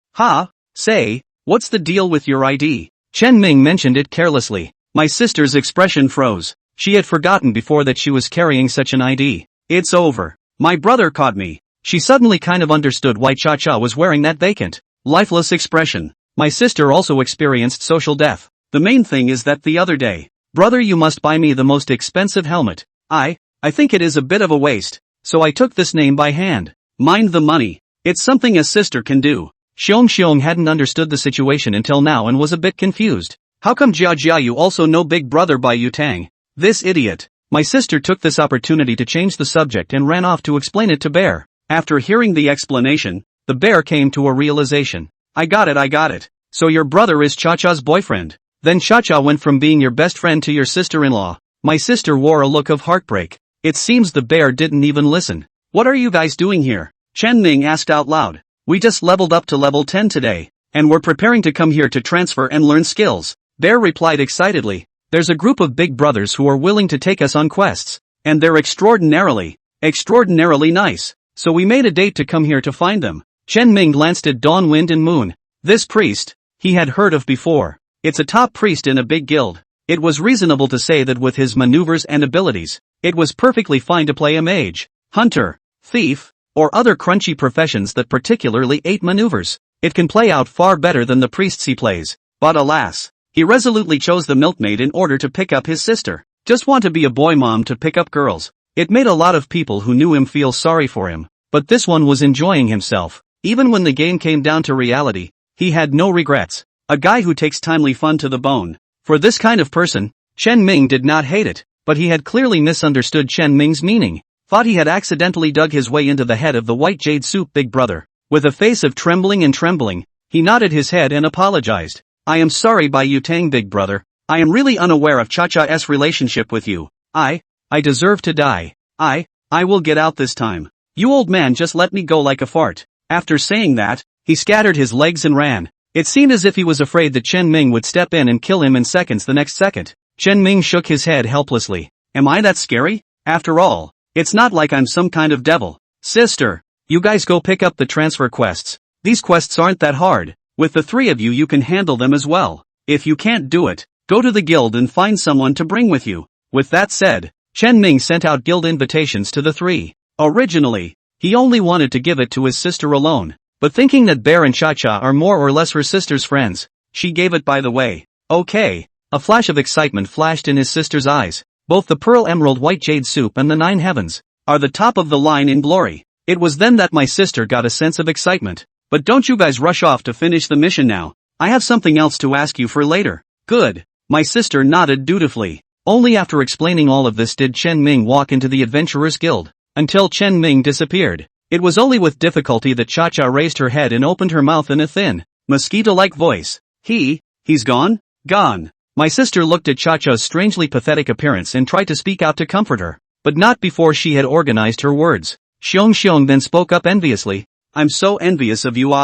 Say, what's the deal with your ID? Chen Ming mentioned it carelessly. My sister's expression froze. She had forgotten before that she was carrying such an ID. It's over. My brother caught me. She suddenly kind of understood why Cha-Cha was wearing that vacant, lifeless expression. My sister also experienced social death. The main thing is that the other day, brother, you must buy me the most expensive helmet. I think it is a bit of a waste, so I took this name by hand. Mind the money. It's something a sister can do. Xiong hadn't understood the situation until now and was a bit confused. How come Jia you also know big brother Bai Yu Tang? This idiot. My sister took this opportunity to change the subject and ran off to explain it to Bear. After hearing the explanation, the bear came to a realization. I got it. So your brother is Cha-Cha's boyfriend. Then Cha-Cha went from being your best friend to your sister-in-law. My sister wore a look of heartbreak. It seems the bear didn't even listen. What are you guys doing here? Chen Ming asked out loud. We just leveled up to level 10 today, and we're preparing to come here to transfer and learn skills. Bear replied excitedly. There's a group of big brothers who are willing to take us on quests, and they're extraordinarily nice. So we made a date to come here to find them. Chen Ming glanced at Dawn, Wind and Moon. This priest, he had heard of before. It's a top priest in a big guild. It was reasonable to say that with his maneuvers and abilities, it was perfectly fine to play a mage, hunter, thief, or other crunchy professions that particularly ate maneuvers. It can play out far better than the priests he plays. But alas, He resolutely chose the milkmaid in order to pick up his sister. Just want to be a boy mom to pick up girls. It made a lot of people who knew him feel sorry for him. But this one was enjoying himself. Even when the game came down to reality, he had no regrets. A guy who takes timely fun to the bone. For this kind of person, Chen Ming did not hate it, but he had clearly misunderstood Chen Ming's meaning. Thought he had accidentally dug his way into the head of the white jade soup big brother. With a face of trembling, he nodded his head and apologized. I am sorry by you Tang big brother. I am really unaware of Cha-Cha's relationship with you. I deserve to die. I will get out this time. You old man just let me go like a fart. After saying that, he scattered his legs and ran. It seemed as if he was afraid that Chen Ming would step in and kill him in seconds the next second. Chen Ming shook his head helplessly. Am I that scary? After all, it's not like I'm some kind of devil. Sister, you guys go pick up the transfer quests. These quests aren't that hard. With the three of you you can handle them as well. If you can't do it, go to the guild and find someone to bring with you. With that said, Chen Ming sent out guild invitations to the three. Originally, he only wanted to give it to his sister alone. But thinking that Bear and Cha-Cha are more or less her sister's friends, she gave it by the way. Okay. A flash of excitement flashed in his sister's eyes. Both the Pearl Emerald White Jade Soup and the Nine Heavens are the top of the line in glory. It was then that my sister got a sense of excitement. But don't you guys rush off to finish the mission now. I have something else to ask you for later. Good. My sister nodded dutifully. Only after explaining all of this did Chen Ming walk into the Adventurers Guild. Until Chen Ming disappeared. It was only with difficulty that Cha-Cha raised her head and opened her mouth in a thin, mosquito-like voice. He's gone? Gone. My sister looked at Cha-Cha's strangely pathetic appearance and tried to speak out to comfort her, but not before she had organized her words. Xiong then spoke up enviously. I'm so envious of you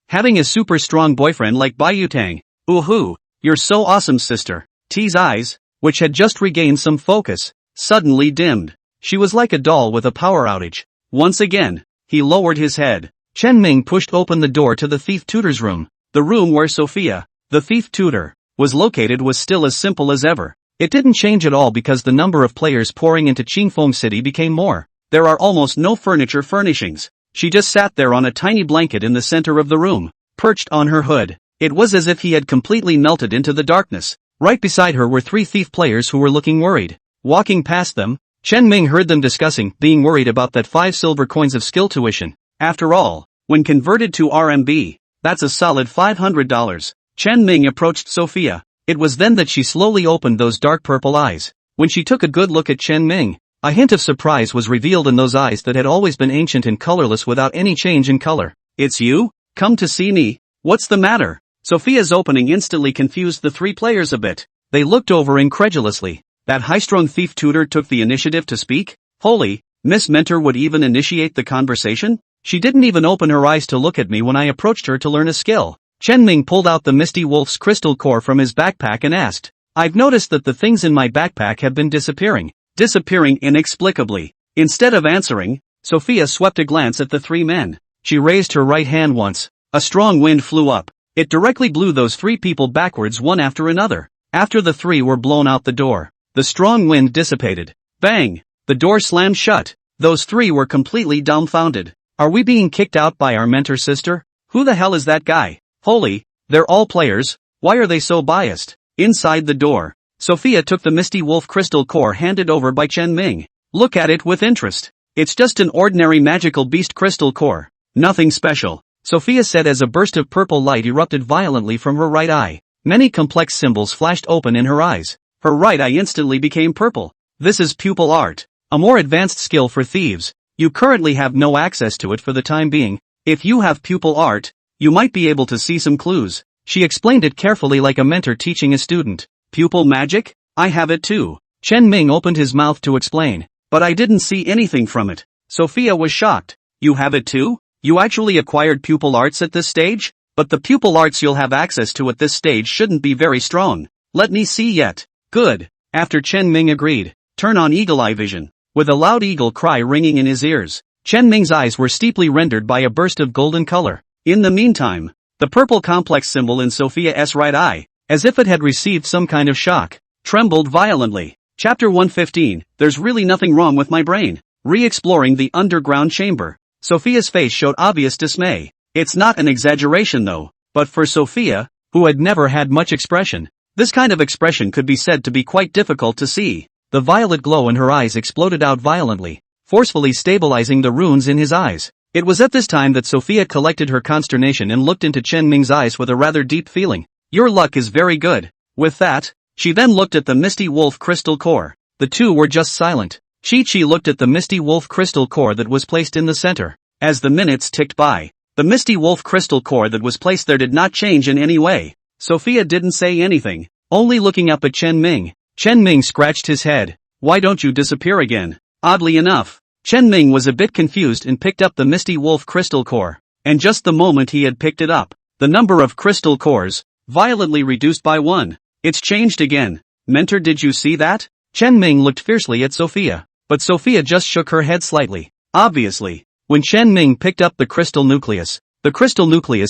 having a super strong boyfriend like Bai Yutang. Ooh, you're so awesome sister. T's eyes, which had just regained some focus, suddenly dimmed. She was like a doll with a power outage. Once again, he lowered his head. Chen Ming pushed open the door to the thief tutor's room. The room where Sophia, the thief tutor, was located was still as simple as ever. It didn't change at all because the number of players pouring into Qingfeng City became more. There are almost no furniture furnishings. She just sat there on a tiny blanket in the center of the room, perched on her hood. It was as if he had completely melted into the darkness. Right beside her were three thief players who were looking worried. Walking past them, Chen Ming heard them discussing being worried about that 5 silver coins of skill tuition. After all, when converted to RMB, that's a solid $500. Chen Ming approached Sophia. It was then that she slowly opened those dark purple eyes. When she took a good look at Chen Ming, a hint of surprise was revealed in those eyes that had always been ancient and colorless without any change in color. It's you? Come to see me? What's the matter? Sophia's opening instantly confused the three players a bit. They looked over incredulously. That high-strung thief tutor took the initiative to speak? Holy, Miss Mentor would even initiate the conversation? She didn't even open her eyes to look at me when I approached her to learn a skill. Chen Ming pulled out the Misty Wolf's crystal core from his backpack and asked, I've noticed that the things in my backpack have been disappearing inexplicably. Instead of answering, Sophia swept a glance at the three men. She raised her right hand once. A strong wind flew up. It directly blew those three people backwards one after another. After the three were blown out the door, the strong wind dissipated. Bang! The door slammed shut. Those three were completely dumbfounded. Are we being kicked out by our mentor sister? Who the hell is that guy? Holy, they're all players. Why are they so biased? Inside the door, Sophia took the Misty Wolf crystal core handed over by Chen Ming. Look at it with interest. It's just an ordinary magical beast crystal core. Nothing special, Sophia said as a burst of purple light erupted violently from her right eye. Many complex symbols flashed open in her eyes. Her right eye instantly became purple. This is pupil art, a more advanced skill for thieves. You currently have no access to it for the time being. If you have pupil art, you might be able to see some clues. She explained it carefully like a mentor teaching a student. Pupil magic? I have it too. Chen Ming opened his mouth to explain, but I didn't see anything from it. Sophia was shocked. You have it too? You actually acquired pupil arts at this stage? But the pupil arts you'll have access to at this stage shouldn't be very strong. Let me see yet. Good. After Chen Ming agreed, turn on eagle eye vision. With a loud eagle cry ringing in his ears, Chen Ming's eyes were steeply rendered by a burst of golden color. In the meantime, the purple complex symbol in Sophia's right eye, as if it had received some kind of shock, trembled violently. Chapter 115, There's really nothing wrong with my brain. Re-exploring the underground chamber. Sophia's face showed obvious dismay. It's not an exaggeration though, but for Sophia, who had never had much expression, This kind of expression could be said to be quite difficult to see. The violet glow in her eyes exploded out violently, forcefully stabilizing the runes in his eyes. It was at this time that Sophia collected her consternation and looked into Chen Ming's eyes with a rather deep feeling. Your luck is very good. With that, she then looked at the Misty Wolf crystal core. The two were just silent. Chi-Chi looked at the Misty Wolf crystal core that was placed in the center. As the minutes ticked by, the Misty Wolf crystal core that was placed there did not change in any way. Sophia didn't say anything, only looking up at Chen Ming. Chen Ming scratched his head. Why don't you disappear again? Oddly enough, Chen Ming was a bit confused and picked up the Misty Wolf crystal core. And just the moment he had picked it up, the number of crystal cores violently reduced by 1. It's changed again. Mentor, did you see that? Chen Ming looked fiercely at Sophia, but Sophia just shook her head slightly. Obviously, when Chen Ming picked up the crystal nucleus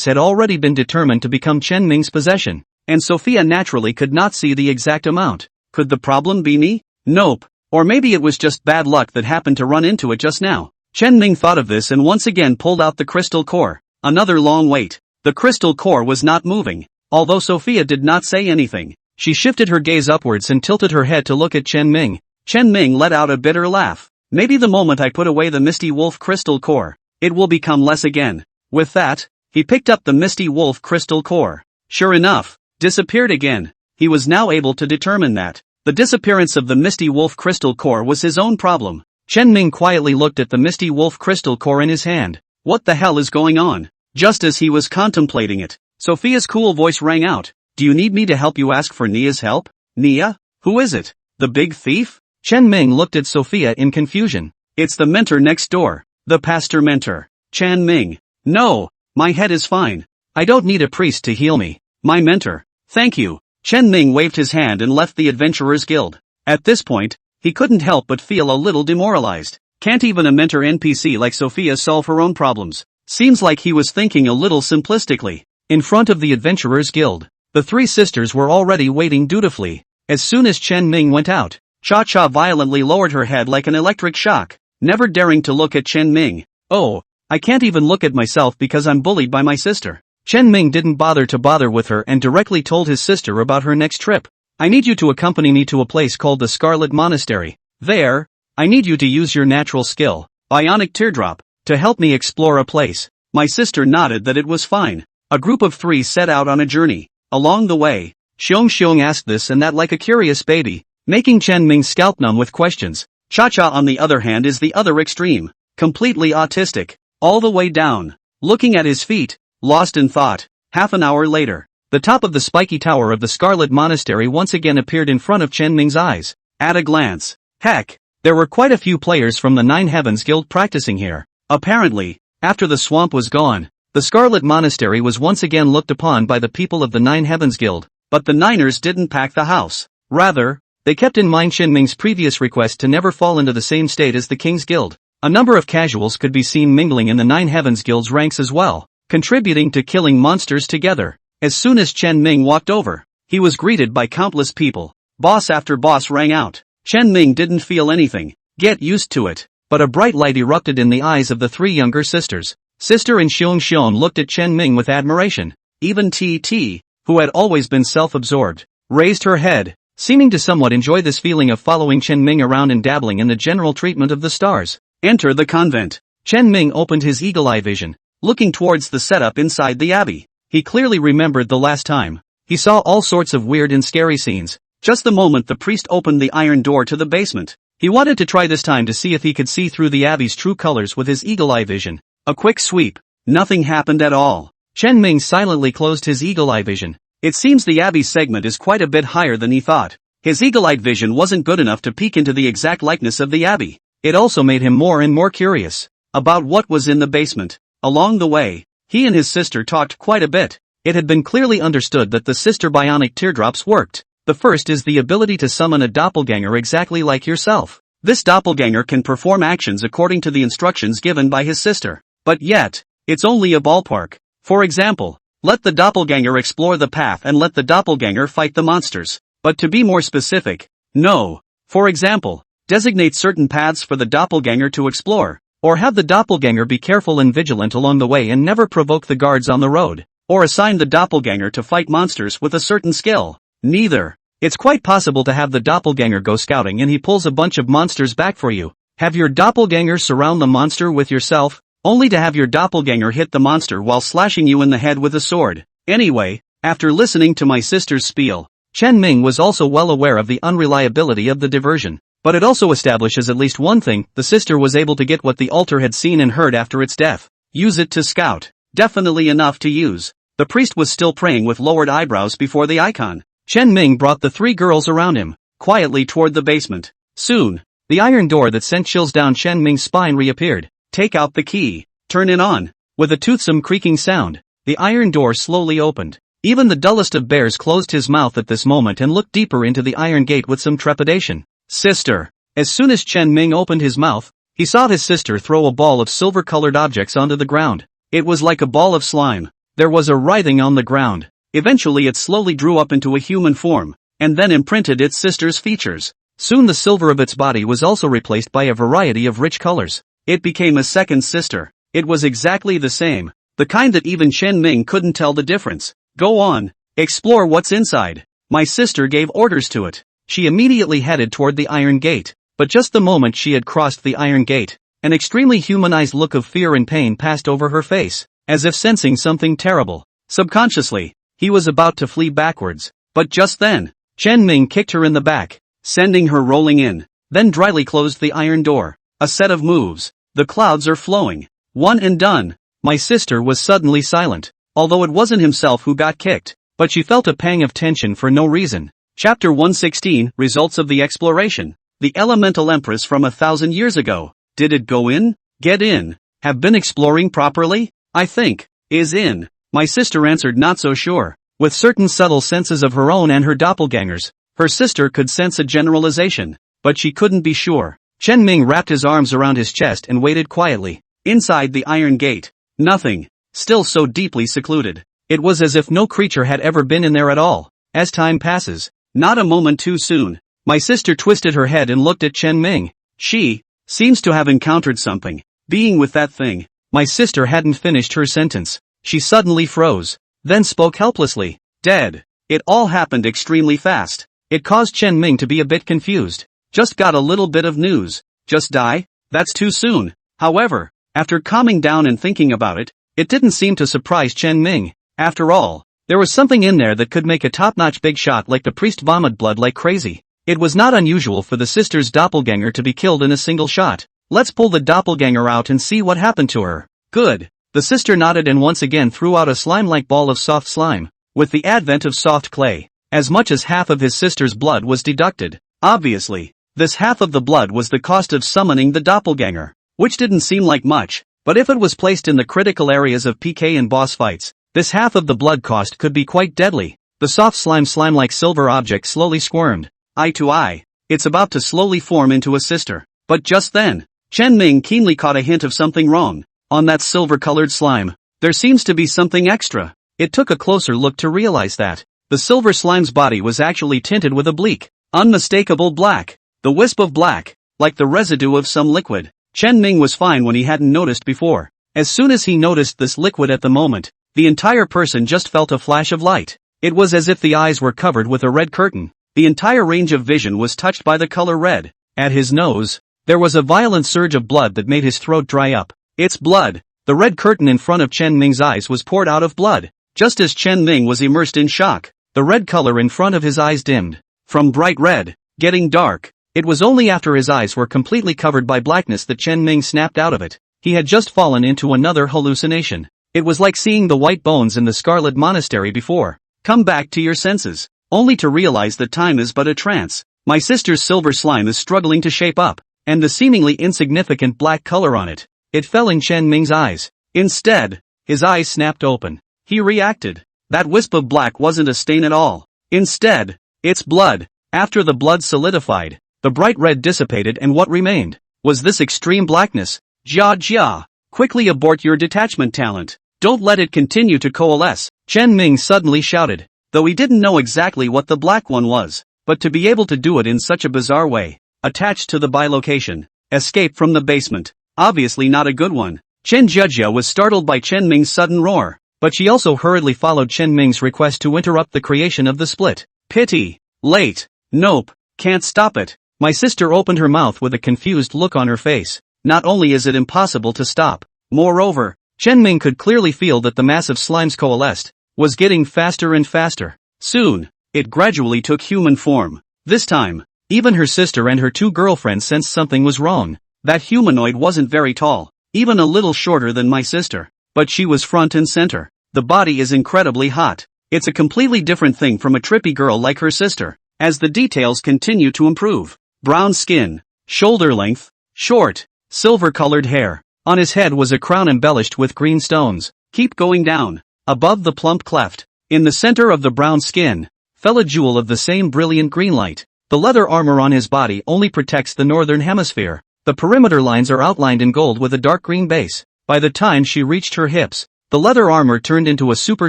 had already been determined to become Chen Ming's possession, and Sophia naturally could not see the exact amount. Could the problem be me? Nope. Or maybe it was just bad luck that happened to run into it just now. Chen Ming thought of this and once again pulled out the crystal core. Another long wait. The crystal core was not moving. Although Sophia did not say anything, she shifted her gaze upwards and tilted her head to look at Chen Ming. Chen Ming let out a bitter laugh. Maybe the moment I put away the Misty Wolf crystal core, it will become less again. With that, he picked up the Misty Wolf crystal core. Sure enough, disappeared again. He was now able to determine that the disappearance of the Misty Wolf crystal core was his own problem. Chen Ming quietly looked at the Misty Wolf crystal core in his hand. What the hell is going on? Just as he was contemplating it, Sophia's cool voice rang out. Do you need me to help you ask for Nia's help? Nia? Who is it? The big thief? Chen Ming looked at Sophia in confusion. It's the mentor next door. The pastor mentor. Chen Ming. No, my head is fine. I don't need a priest to heal me. My mentor. Thank you. Chen Ming waved his hand and left the Adventurers Guild. At this point, he couldn't help but feel a little demoralized. Can't even a mentor NPC like Sophia solve her own problems? Seems like he was thinking a little simplistically. In front of the Adventurers Guild, the three sisters were already waiting dutifully. As soon as Chen Ming went out, Cha-Cha violently lowered her head like an electric shock, never daring to look at Chen Ming. Oh, I can't even look at myself because I'm bullied by my sister. Chen Ming didn't bother with her and directly told his sister about her next trip. I need you to accompany me to a place called the Scarlet Monastery. There, I need you to use your natural skill, Bionic Teardrop, to help me explore a place. My sister nodded that it was fine. A group of three set out on a journey. Along the way, Xiong asked this and that like a curious baby, making Chen Ming's scalp numb with questions. Cha-Cha on the other hand is the other extreme, completely autistic, all the way down, looking at his feet, lost in thought. Half an hour later, the top of the spiky tower of the Scarlet Monastery once again appeared in front of Chen Ming's eyes. At a glance, heck, there were quite a few players from the Nine Heavens Guild practicing here. Apparently, after the swamp was gone, the Scarlet Monastery was once again looked upon by the people of the Nine Heavens Guild, but the Niners didn't pack the house. Rather, they kept in mind Chen Ming's previous request to never fall into the same state as the King's Guild. A number of casuals could be seen mingling in the Nine Heavens Guild's ranks as well, contributing to killing monsters together. As soon as Chen Ming walked over, he was greeted by countless people. Boss after boss rang out. Chen Ming didn't feel anything. Get used to it. But a bright light erupted in the eyes of the three younger sisters. Sister and Xiong looked at Chen Ming with admiration. Even T, who had always been self-absorbed, raised her head, seeming to somewhat enjoy this feeling of following Chen Ming around and dabbling in the general treatment of the stars. Enter the convent. Chen Ming opened his eagle-eye vision, looking towards the setup inside the abbey. He clearly remembered the last time. He saw all sorts of weird and scary scenes. Just the moment the priest opened the iron door to the basement. He wanted to try this time to see if he could see through the abbey's true colors with his eagle-eye vision. A quick sweep. Nothing happened at all. Chen Ming silently closed his eagle-eye vision. It seems the abbey's segment is quite a bit higher than he thought. His eagle-eyed vision wasn't good enough to peek into the exact likeness of the abbey. It also made him more and more curious about what was in the basement. Along the way, he and his sister talked quite a bit. It had been clearly understood that the sister bionic teardrops worked. The first is the ability to summon a doppelganger exactly like yourself. This doppelganger can perform actions according to the instructions given by his sister. But yet, it's only a ballpark. For example, let the doppelganger explore the path and let the doppelganger fight the monsters. But to be more specific, no. For example, designate certain paths for the doppelganger to explore. Or have the doppelganger be careful and vigilant along the way and never provoke the guards on the road. Or assign the doppelganger to fight monsters with a certain skill. Neither. It's quite possible to have the doppelganger go scouting and he pulls a bunch of monsters back for you. Have your doppelganger surround the monster with yourself, only to have your doppelganger hit the monster while slashing you in the head with a sword. Anyway, after listening to my sister's spiel, Chen Ming was also well aware of the unreliability of the diversion. But it also establishes at least one thing: the sister was able to get what the altar had seen and heard after its death. Use it to scout. Definitely enough to use. The priest was still praying with lowered eyebrows before the icon. Chen Ming brought the three girls around him, quietly toward the basement. Soon, the iron door that sent chills down Chen Ming's spine reappeared. Take out the key. Turn it on. With a toothsome creaking sound, the iron door slowly opened. Even the dullest of bears closed his mouth at this moment and looked deeper into the iron gate with some trepidation. Sister. As soon as Chen Ming opened his mouth, he saw his sister throw a ball of silver-colored objects onto the ground. It was like a ball of slime. There was a writhing on the ground. Eventually it slowly drew up into a human form, and then imprinted its sister's features. Soon the silver of its body was also replaced by a variety of rich colors. It became a second sister. It was exactly the same, the kind that even Chen Ming couldn't tell the difference. Go on, explore what's inside. My sister gave orders to it. She immediately headed toward the iron gate, but just the moment she had crossed the iron gate, an extremely humanized look of fear and pain passed over her face, as if sensing something terrible. Subconsciously, he was about to flee backwards, but just then, Chen Ming kicked her in the back, sending her rolling in, then dryly closed the iron door. A set of moves. The clouds are flowing. One and done. My sister was suddenly silent, although it wasn't himself who got kicked, but she felt a pang of tension for no reason. Chapter 116, Results of the Exploration. The Elemental Empress from 1,000 years ago. Did it go in? Get in. Have been exploring properly? I think. Is in. My sister answered not so sure. With certain subtle senses of her own and her doppelgangers, her sister could sense a generalization, but she couldn't be sure. Chen Ming wrapped his arms around his chest and waited quietly. Inside the iron gate, nothing. Still so deeply secluded. It was as if no creature had ever been in there at all. As time passes, not a moment too soon, my sister twisted her head and looked at Chen Ming. She seems to have encountered something. Being with that thing. My sister hadn't finished her sentence. She suddenly froze, then spoke helplessly. Dead. It all happened extremely fast. It caused Chen Ming to be a bit confused. Just got a little bit of news. Just die? That's too soon. However, after calming down and thinking about it, it didn't seem to surprise Chen Ming. After all, there was something in there that could make a top-notch big shot like the priest vomit blood like crazy. It was not unusual for the sister's doppelganger to be killed in a single shot. Let's pull the doppelganger out and see what happened to her. Good. The sister nodded and once again threw out a slime-like ball of soft slime. With the advent of soft clay, as much as half of his sister's blood was deducted. Obviously, this half of the blood was the cost of summoning the doppelganger, which didn't seem like much, but if it was placed in the critical areas of PK and boss fights, this half of the blood cost could be quite deadly. The soft slime-like silver object slowly squirmed, eye to eye. It's about to slowly form into a sister. But just then, Chen Ming keenly caught a hint of something wrong. On that silver-colored slime, there seems to be something extra. It took a closer look to realize that the silver slime's body was actually tinted with a bleak, unmistakable black. The wisp of black, like the residue of some liquid. Chen Ming was fine when he hadn't noticed before. As soon as he noticed this liquid at the moment, the entire person just felt a flash of light. It was as if the eyes were covered with a red curtain. The entire range of vision was touched by the color red. At his nose, there was a violent surge of blood that made his throat dry up. It's blood. The red curtain in front of Chen Ming's eyes was poured out of blood. Just as Chen Ming was immersed in shock, the red color in front of his eyes dimmed. From bright red, getting dark. It was only after his eyes were completely covered by blackness that Chen Ming snapped out of it. He had just fallen into another hallucination. It was like seeing the white bones in the Scarlet Monastery before. Come back to your senses, only to realize that time is but a trance. My sister's silver slime is struggling to shape up, and the seemingly insignificant black color on it. It fell in Chen Ming's eyes. Instead, his eyes snapped open. He reacted. That wisp of black wasn't a stain at all. Instead, it's blood. After the blood solidified, the bright red dissipated and what remained was this extreme blackness. Jia. Quickly abort your detachment talent. Don't let it continue to coalesce. Chen Ming suddenly shouted, though he didn't know exactly what the black one was, but to be able to do it in such a bizarre way. Attached to the bilocation. Escape from the basement. Obviously not a good one. Chen Jia was startled by Chen Ming's sudden roar, but she also hurriedly followed Chen Ming's request to interrupt the creation of the split. Pity. Late. Nope. Can't stop it. My sister opened her mouth with a confused look on her face. Not only is it impossible to stop, moreover, Chen Ming could clearly feel that the massive slimes coalesced, was getting faster and faster. Soon, it gradually took human form. This time, even her sister and her two girlfriends sensed something was wrong. That humanoid wasn't very tall, even a little shorter than my sister, but she was front and center. The body is incredibly hot. It's a completely different thing from a trippy girl like her sister. As the details continue to improve, brown skin, shoulder length, short, silver-colored hair. On his head was a crown embellished with green stones. Keep going down. Above the plump cleft, in the center of the brown skin, fell a jewel of the same brilliant green light. The leather armor on his body only protects the northern hemisphere. The perimeter lines are outlined in gold with a dark green base. By the time she reached her hips, the leather armor turned into a super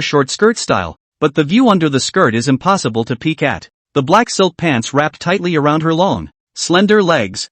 short skirt style, but the view under the skirt is impossible to peek at. The black silk pants wrapped tightly around her long, slender legs.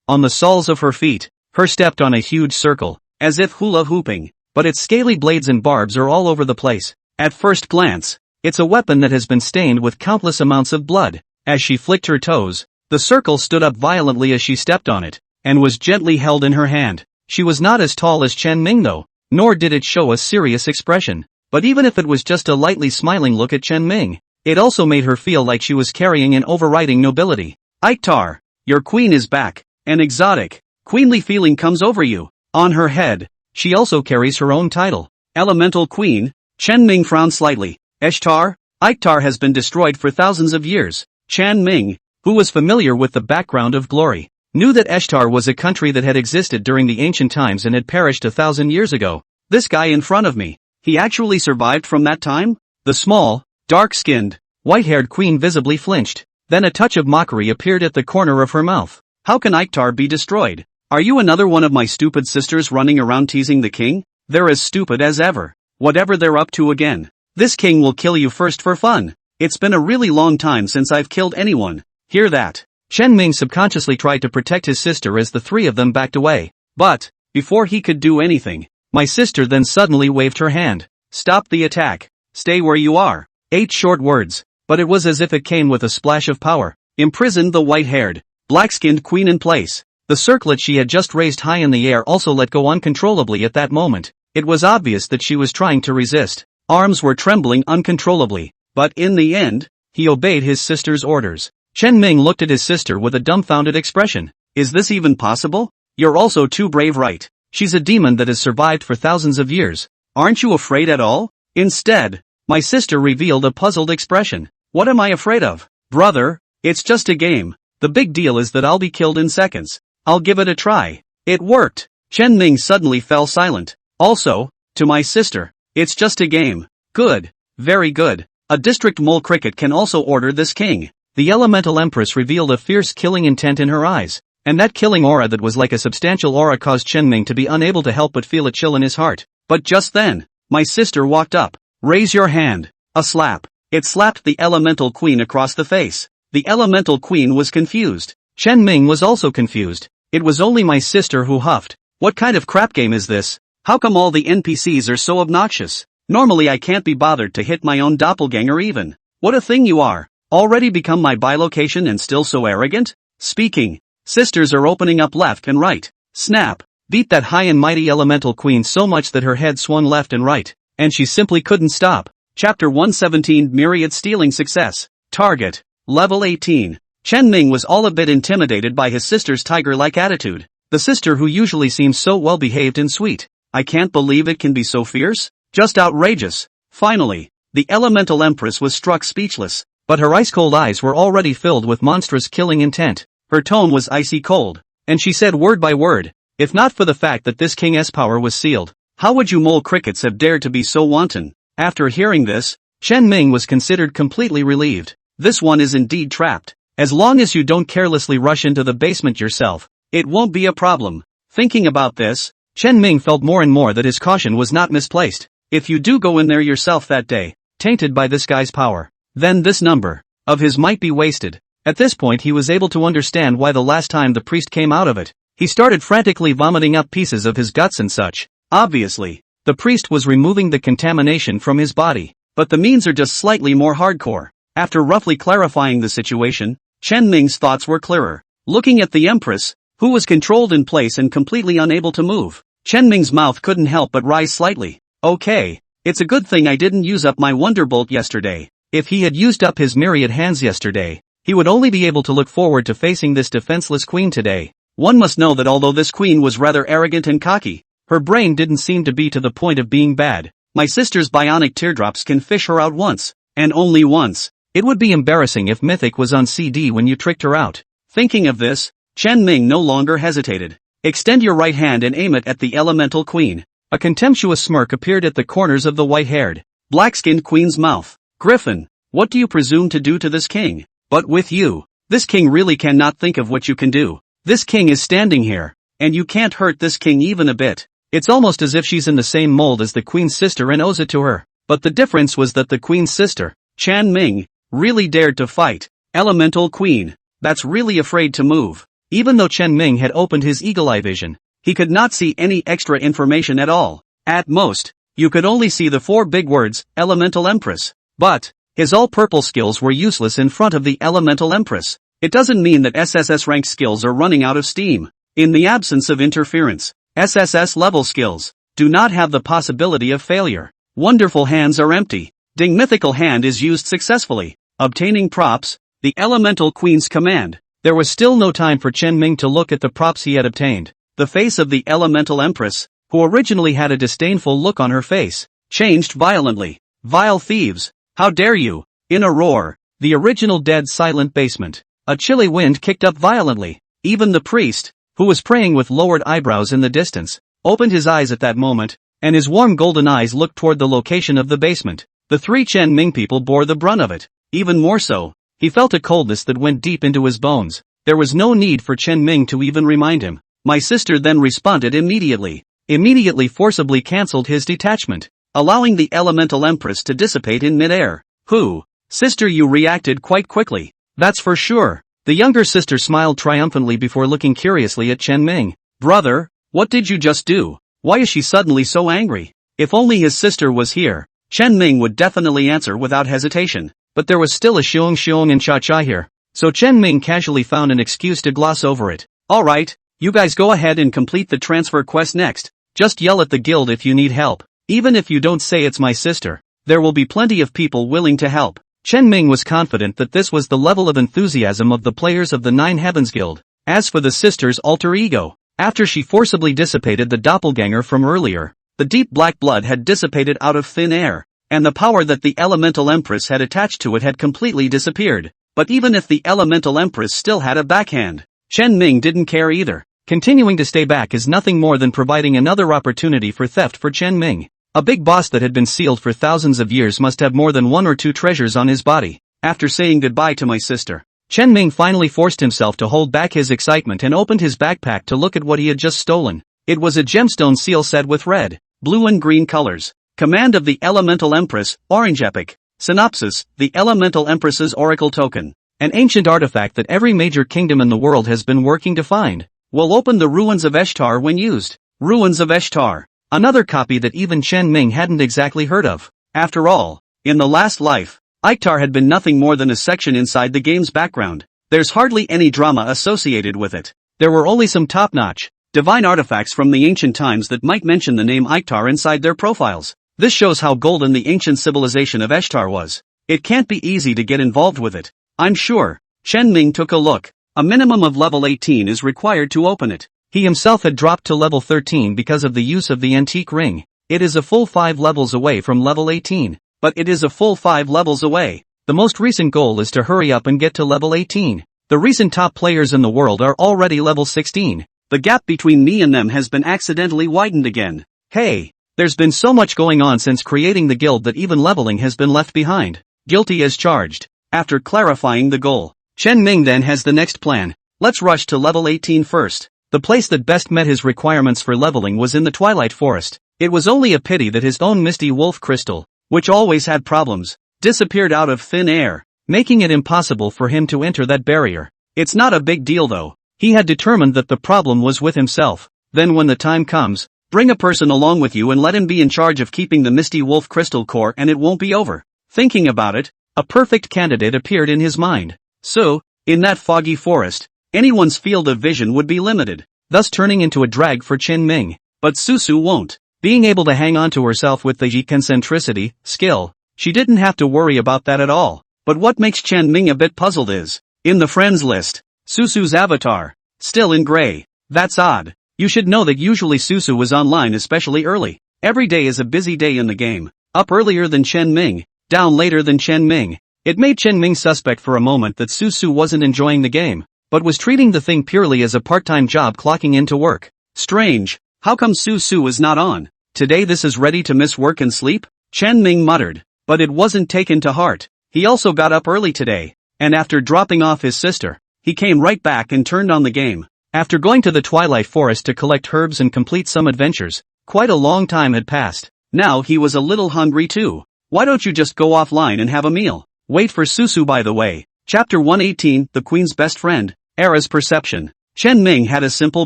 On the soles of her feet, her stepped on a huge circle, as if hula hooping, but its scaly blades and barbs are all over the place. At first glance, it's a weapon that has been stained with countless amounts of blood. As she flicked her toes, the circle stood up violently as she stepped on it, and was gently held in her hand. She was not as tall as Chen Ming though, nor did it show a serious expression. But even if it was just a lightly smiling look at Chen Ming, it also made her feel like she was carrying an overriding nobility. Iktar, your queen is back. An exotic, queenly feeling comes over you. On her head, she also carries her own title, Elemental Queen. Chen Ming frowned slightly. Ishtar? Iktar has been destroyed for thousands of years. Chen Ming, who was familiar with the background of glory, knew that Ishtar was a country that had existed during the ancient times and had perished 1,000 years ago. This guy in front of me, he actually survived from that time? The small, dark-skinned, white-haired queen visibly flinched. Then a touch of mockery appeared at the corner of her mouth. How can Iktar be destroyed? Are you another one of my stupid sisters running around teasing the king? They're as stupid as ever. Whatever they're up to again. This king will kill you first for fun. It's been a really long time since I've killed anyone. Hear that? Chen Ming subconsciously tried to protect his sister as the three of them backed away. But, before he could do anything, my sister then suddenly waved her hand. Stop the attack. Stay where you are. 8 short words, but it was as if it came with a splash of power. Imprisoned the white-haired, black-skinned queen in place. The circlet she had just raised high in the air also let go uncontrollably at that moment. It was obvious that she was trying to resist. Arms were trembling uncontrollably, but in the end, he obeyed his sister's orders. Chen Ming looked at his sister with a dumbfounded expression. Is this even possible? You're also too brave, right? She's a demon that has survived for thousands of years. Aren't you afraid at all? Instead, my sister revealed a puzzled expression. What am I afraid of? Brother, it's just a game. The big deal is that I'll be killed in seconds. I'll give it a try. It worked. Chen Ming suddenly fell silent. Also, to my sister, it's just a game. Good. Very good. A district mole cricket can also order this king. The elemental empress revealed a fierce killing intent in her eyes, and that killing aura that was like a substantial aura caused Chen Ming to be unable to help but feel a chill in his heart. But just then, my sister walked up. Raise your hand. A slap. It slapped the elemental queen across the face. The elemental queen was confused. Chen Ming was also confused. It was only my sister who huffed. What kind of crap game is this? How come all the NPCs are so obnoxious? Normally I can't be bothered to hit my own doppelganger even. What a thing you are. Already become my bilocation and still so arrogant? Speaking. Sisters are opening up left and right. Snap. Beat that high and mighty elemental queen so much that her head swung left and right, and she simply couldn't stop. Chapter 117 Myriad Stealing Success. Target. Level 18. Chen Ming was all a bit intimidated by his sister's tiger-like attitude. The sister who usually seems so well-behaved and sweet. I can't believe it can be so fierce. Just outrageous. Finally, the elemental empress was struck speechless. But her ice-cold eyes were already filled with monstrous killing intent. Her tone was icy cold, and she said word by word, if not for the fact that this king's power was sealed, how would you mole crickets have dared to be so wanton? After hearing this, Chen Ming was considered completely relieved. This one is indeed trapped. As long as you don't carelessly rush into the basement yourself, it won't be a problem. Thinking about this, Chen Ming felt more and more that his caution was not misplaced. If you do go in there yourself that day, tainted by this guy's power, then this number of his might be wasted. At this point he was able to understand why the last time the priest came out of it, he started frantically vomiting up pieces of his guts and such. Obviously, the priest was removing the contamination from his body, but the means are just slightly more hardcore. After roughly clarifying the situation, Chen Ming's thoughts were clearer. Looking at the Empress, who was controlled in place and completely unable to move, Chen Ming's mouth couldn't help but rise slightly. Okay, it's a good thing I didn't use up my Wonderbolt yesterday. If he had used up his myriad hands yesterday, he would only be able to look forward to facing this defenseless queen today. One must know that although this queen was rather arrogant and cocky, her brain didn't seem to be to the point of being bad. My sister's bionic teardrops can fish her out once, and only once. It would be embarrassing if Mythic was on CD when you tricked her out. Thinking of this, Chen Ming no longer hesitated. Extend your right hand and aim it at the elemental queen. A contemptuous smirk appeared at the corners of the white-haired, black-skinned queen's mouth. Griffin, what do you presume to do to this king? But with you, this king really cannot think of what you can do. This king is standing here, and you can't hurt this king even a bit. It's almost as if she's in the same mold as the queen's sister and owes it to her. But the difference was that the queen's sister, Chen Ming, really dared to fight. Elemental queen, that's really afraid to move. Even though Chen Ming had opened his eagle-eye vision, he could not see any extra information at all. At most, you could only see the 4 big words, Elemental Empress. But, his all-purple skills were useless in front of the Elemental Empress. It doesn't mean that SSS-ranked skills are running out of steam. In the absence of interference, SSS-level skills do not have the possibility of failure. Wonderful hands are empty. Ding mythical hand is used successfully. Obtaining props, the Elemental Queen's command. There was still no time for Chen Ming to look at the props he had obtained. The face of the Elemental Empress, who originally had a disdainful look on her face, changed violently. Vile thieves, how dare you! In a roar, the original dead silent basement. A chilly wind kicked up violently. Even the priest, who was praying with lowered eyebrows in the distance, opened his eyes at that moment, and his warm golden eyes looked toward the location of the basement. The 3 Chen Ming people bore the brunt of it. Even more so, he felt a coldness that went deep into his bones. There was no need for Chen Ming to even remind him. My sister then responded immediately. Immediately forcibly cancelled his detachment, allowing the Elemental Empress to dissipate in midair. Who? Sister, you reacted quite quickly. That's for sure. The younger sister smiled triumphantly before looking curiously at Chen Ming. Brother, what did you just do? Why is she suddenly so angry? If only his sister was here, Chen Ming would definitely answer without hesitation. But there was still a xiong and cha-cha here, so Chen Ming casually found an excuse to gloss over it. Alright, you guys go ahead and complete the transfer quest next. Just yell at the guild if you need help. Even if you don't say it's my sister, there will be plenty of people willing to help. Chen Ming was confident that this was the level of enthusiasm of the players of the Nine Heavens Guild. As for the sister's alter ego, after she forcibly dissipated the doppelganger from earlier, the deep black blood had dissipated out of thin air, and the power that the Elemental Empress had attached to it had completely disappeared. But even if the Elemental Empress still had a backhand, Chen Ming didn't care either. Continuing to stay back is nothing more than providing another opportunity for theft for Chen Ming. A big boss that had been sealed for thousands of years must have more than 1 or 2 treasures on his body. After saying goodbye to my sister, Chen Ming finally forced himself to hold back his excitement and opened his backpack to look at what he had just stolen. It was a gemstone seal set with red, blue and green colors. Command of the Elemental Empress, Orange Epic. Synopsis, the Elemental Empress's Oracle Token. An ancient artifact that every major kingdom in the world has been working to find. Will open the ruins of Ishtar when used. Ruins of Ishtar. Another copy that even Chen Ming hadn't exactly heard of. After all, in the last life, Ishtar had been nothing more than a section inside the game's background. There's hardly any drama associated with it. There were only some top-notch, divine artifacts from the ancient times that might mention the name Ishtar inside their profiles. This shows how golden the ancient civilization of Ishtar was. It can't be easy to get involved with it. I'm sure. Chen Ming took a look. A minimum of level 18 is required to open it. He himself had dropped to level 13 because of the use of the antique ring. It is a full 5 levels away from level 18. But it is a full 5 levels away. The most recent goal is to hurry up and get to level 18. The recent top players in the world are already level 16. The gap between me and them has been accidentally widened again. Hey! There's been so much going on since creating the guild that even leveling has been left behind. Guilty as charged. After clarifying the goal, Chen Ming then has the next plan. Let's rush to level 18 first. The place that best met his requirements for leveling was in the Twilight Forest. It was only a pity that his own Misty Wolf Crystal, which always had problems, disappeared out of thin air, making it impossible for him to enter that barrier. It's not a big deal though. He had determined that the problem was with himself. Then when the time comes, bring a person along with you and let him be in charge of keeping the Misty Wolf Crystal core and it won't be over. Thinking about it, A perfect candidate appeared in his mind. So, in that foggy forest, anyone's field of vision would be limited, thus turning into a drag for Chen Ming. But Susu won't. Being able to hang on to herself with the concentricity skill, she didn't have to worry about that at all. But what makes Chen Ming a bit puzzled is, in the friends list, Susu's avatar, still in gray. That's odd. You should know that usually Susu was online especially early. Every day is a busy day in the game. Up earlier than Chen Ming, down later than Chen Ming. It made Chen Ming suspect for a moment that Susu wasn't enjoying the game, but was treating the thing purely as a part-time job clocking into work. Strange. How come Susu is not on? Today this is ready to miss work and sleep? Chen Ming muttered. But it wasn't taken to heart. He also got up early today, and after dropping off his sister, he came right back and turned on the game. After going to the Twilight Forest to collect herbs and complete some adventures, quite a long time had passed. Now he was a little hungry too. Why don't you just go offline and have a meal? Wait for Susu by the way. Chapter 118, The Queen's Best Friend, Era's Perception. Chen Ming had a simple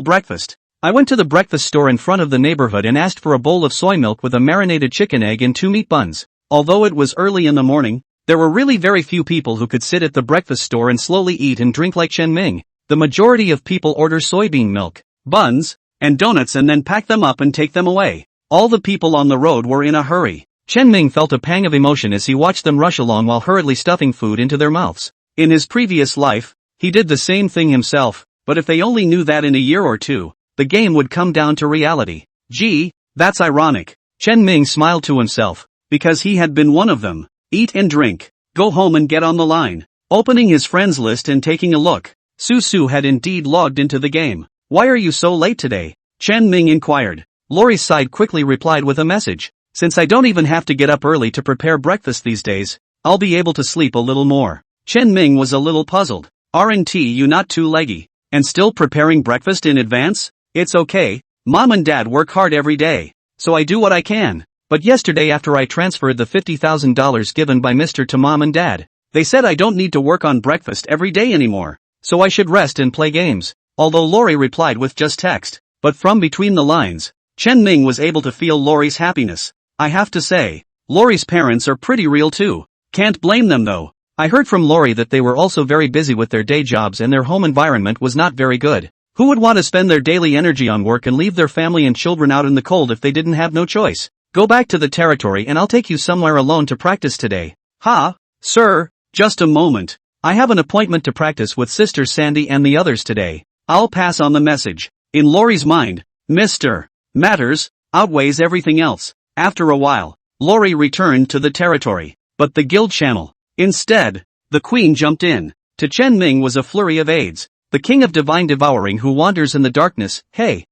breakfast. I went to the breakfast store in front of the neighborhood and asked for a bowl of soy milk with a marinated chicken egg and 2 meat buns. Although it was early in the morning, there were really very few people who could sit at the breakfast store and slowly eat and drink like Chen Ming. The majority of people order soybean milk, buns, and donuts and then pack them up and take them away. All the people on the road were in a hurry. Chen Ming felt a pang of emotion as he watched them rush along while hurriedly stuffing food into their mouths. In his previous life, he did the same thing himself, but if they only knew that in a year or two, the game would come down to reality. Gee, that's ironic. Chen Ming smiled to himself, because he had been one of them. Eat and drink, go home and get on the line. Opening his friends list and taking a look, Susu had indeed logged into the game. Why are you so late today? Chen Ming inquired. Lori's side quickly replied with a message. Since I don't even have to get up early to prepare breakfast these days, I'll be able to sleep a little more. Chen Ming was a little puzzled. Aren't you not too leggy? And still preparing breakfast in advance? It's okay, Mom and Dad work hard every day, so I do what I can. But yesterday after I transferred the $50,000 given by Mr. to Mom and Dad, they said I don't need to work on breakfast every day anymore, so I should rest and play games. Although Lori replied with just text, but from between the lines, Chen Ming was able to feel Lori's happiness. I have to say, Lori's parents are pretty real too. Can't blame them though. I heard from Lori that they were also very busy with their day jobs and their home environment was not very good. Who would want to spend their daily energy on work and leave their family and children out in the cold if they didn't have no choice? Go back to the territory and I'll take you somewhere alone to practice today. Ha, sir, just a moment. I have an appointment to practice with Sister Sandy and the others today. I'll pass on the message. In Lori's mind, Mr. Matters outweighs everything else. After a while, Lori returned to the territory, but the guild channel. Instead, the queen jumped in. To Chen Ming was a flurry of aides. The king of divine devouring who wanders in the darkness. Hey,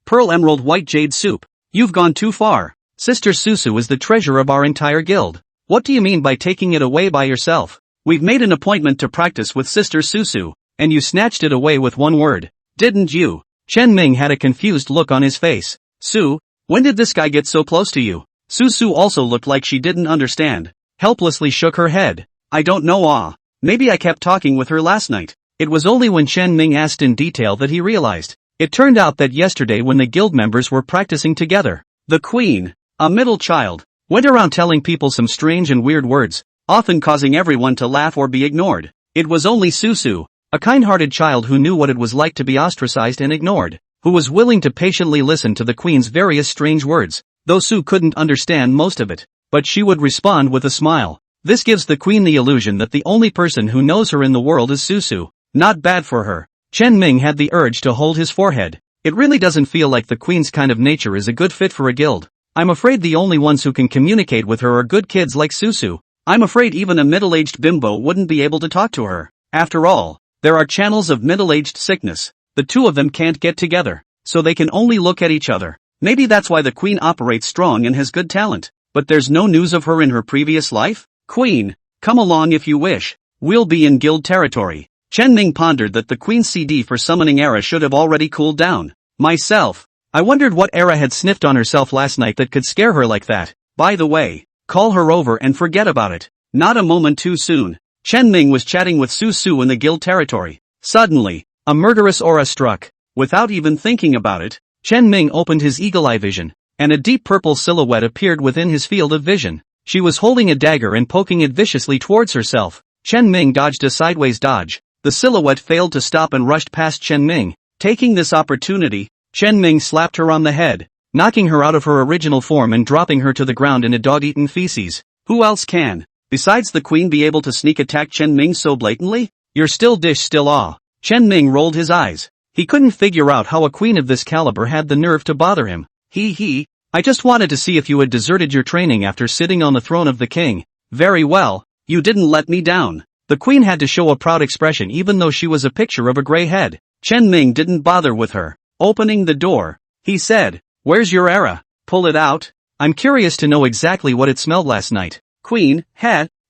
Pearl Emerald White Jade Soup. You've gone too far. Sister Susu is the treasure of our entire guild. What do you mean by taking it away by yourself? We've made an appointment to practice with Sister Susu, and you snatched it away with one word. Didn't you? Chen Ming had a confused look on his face. Su, when did this guy get so close to you? Susu also looked like she didn't understand. Helplessly shook her head. I don't know. Maybe I kept talking with her last night. It was only when Chen Ming asked in detail that he realized. It turned out that yesterday when the guild members were practicing together, the queen, a middle child, went around telling people some strange and weird words, often causing everyone to laugh or be ignored. It was only Susu, a kind-hearted child who knew what it was like to be ostracized and ignored, who was willing to patiently listen to the queen's various strange words, though Su couldn't understand most of it, but she would respond with a smile. This gives the queen the illusion that the only person who knows her in the world is Susu. Not bad for her. Chen Ming had the urge to hold his forehead. It really doesn't feel like the queen's kind of nature is a good fit for a guild. I'm afraid the only ones who can communicate with her are good kids like Susu. I'm afraid even a middle-aged bimbo wouldn't be able to talk to her. After all, there are channels of middle-aged sickness. The two of them can't get together, so they can only look at each other. Maybe that's why the queen operates strong and has good talent. But there's no news of her in her previous life? Queen, come along if you wish. We'll be in guild territory. Chen Ming pondered that the queen's CD for summoning Era should have already cooled down. Myself. I wondered what Era had sniffed on herself last night that could scare her like that. By the way, call her over and forget about it. Not a moment too soon. Chen Ming was chatting with Susu in the guild territory. Suddenly, a murderous aura struck. Without even thinking about it, Chen Ming opened his eagle eye vision, and a deep purple silhouette appeared within his field of vision. She was holding a dagger and poking it viciously towards herself. Chen Ming dodged a sideways dodge. The silhouette failed to stop and rushed past Chen Ming. Taking this opportunity, Chen Ming slapped her on the head, knocking her out of her original form and dropping her to the ground in a dog-eaten feces. Who else can, besides the queen, be able to sneak attack Chen Ming so blatantly? You're still dish still awe. Chen Ming rolled his eyes. He couldn't figure out how a queen of this caliber had the nerve to bother him. I just wanted to see if you had deserted your training after sitting on the throne of the king. Very well, you didn't let me down. The queen had to show a proud expression even though she was a picture of a gray head. Chen Ming didn't bother with her. Opening the door, he said, "Where's your era? Pull it out. I'm curious to know exactly what it smelled last night." Queen,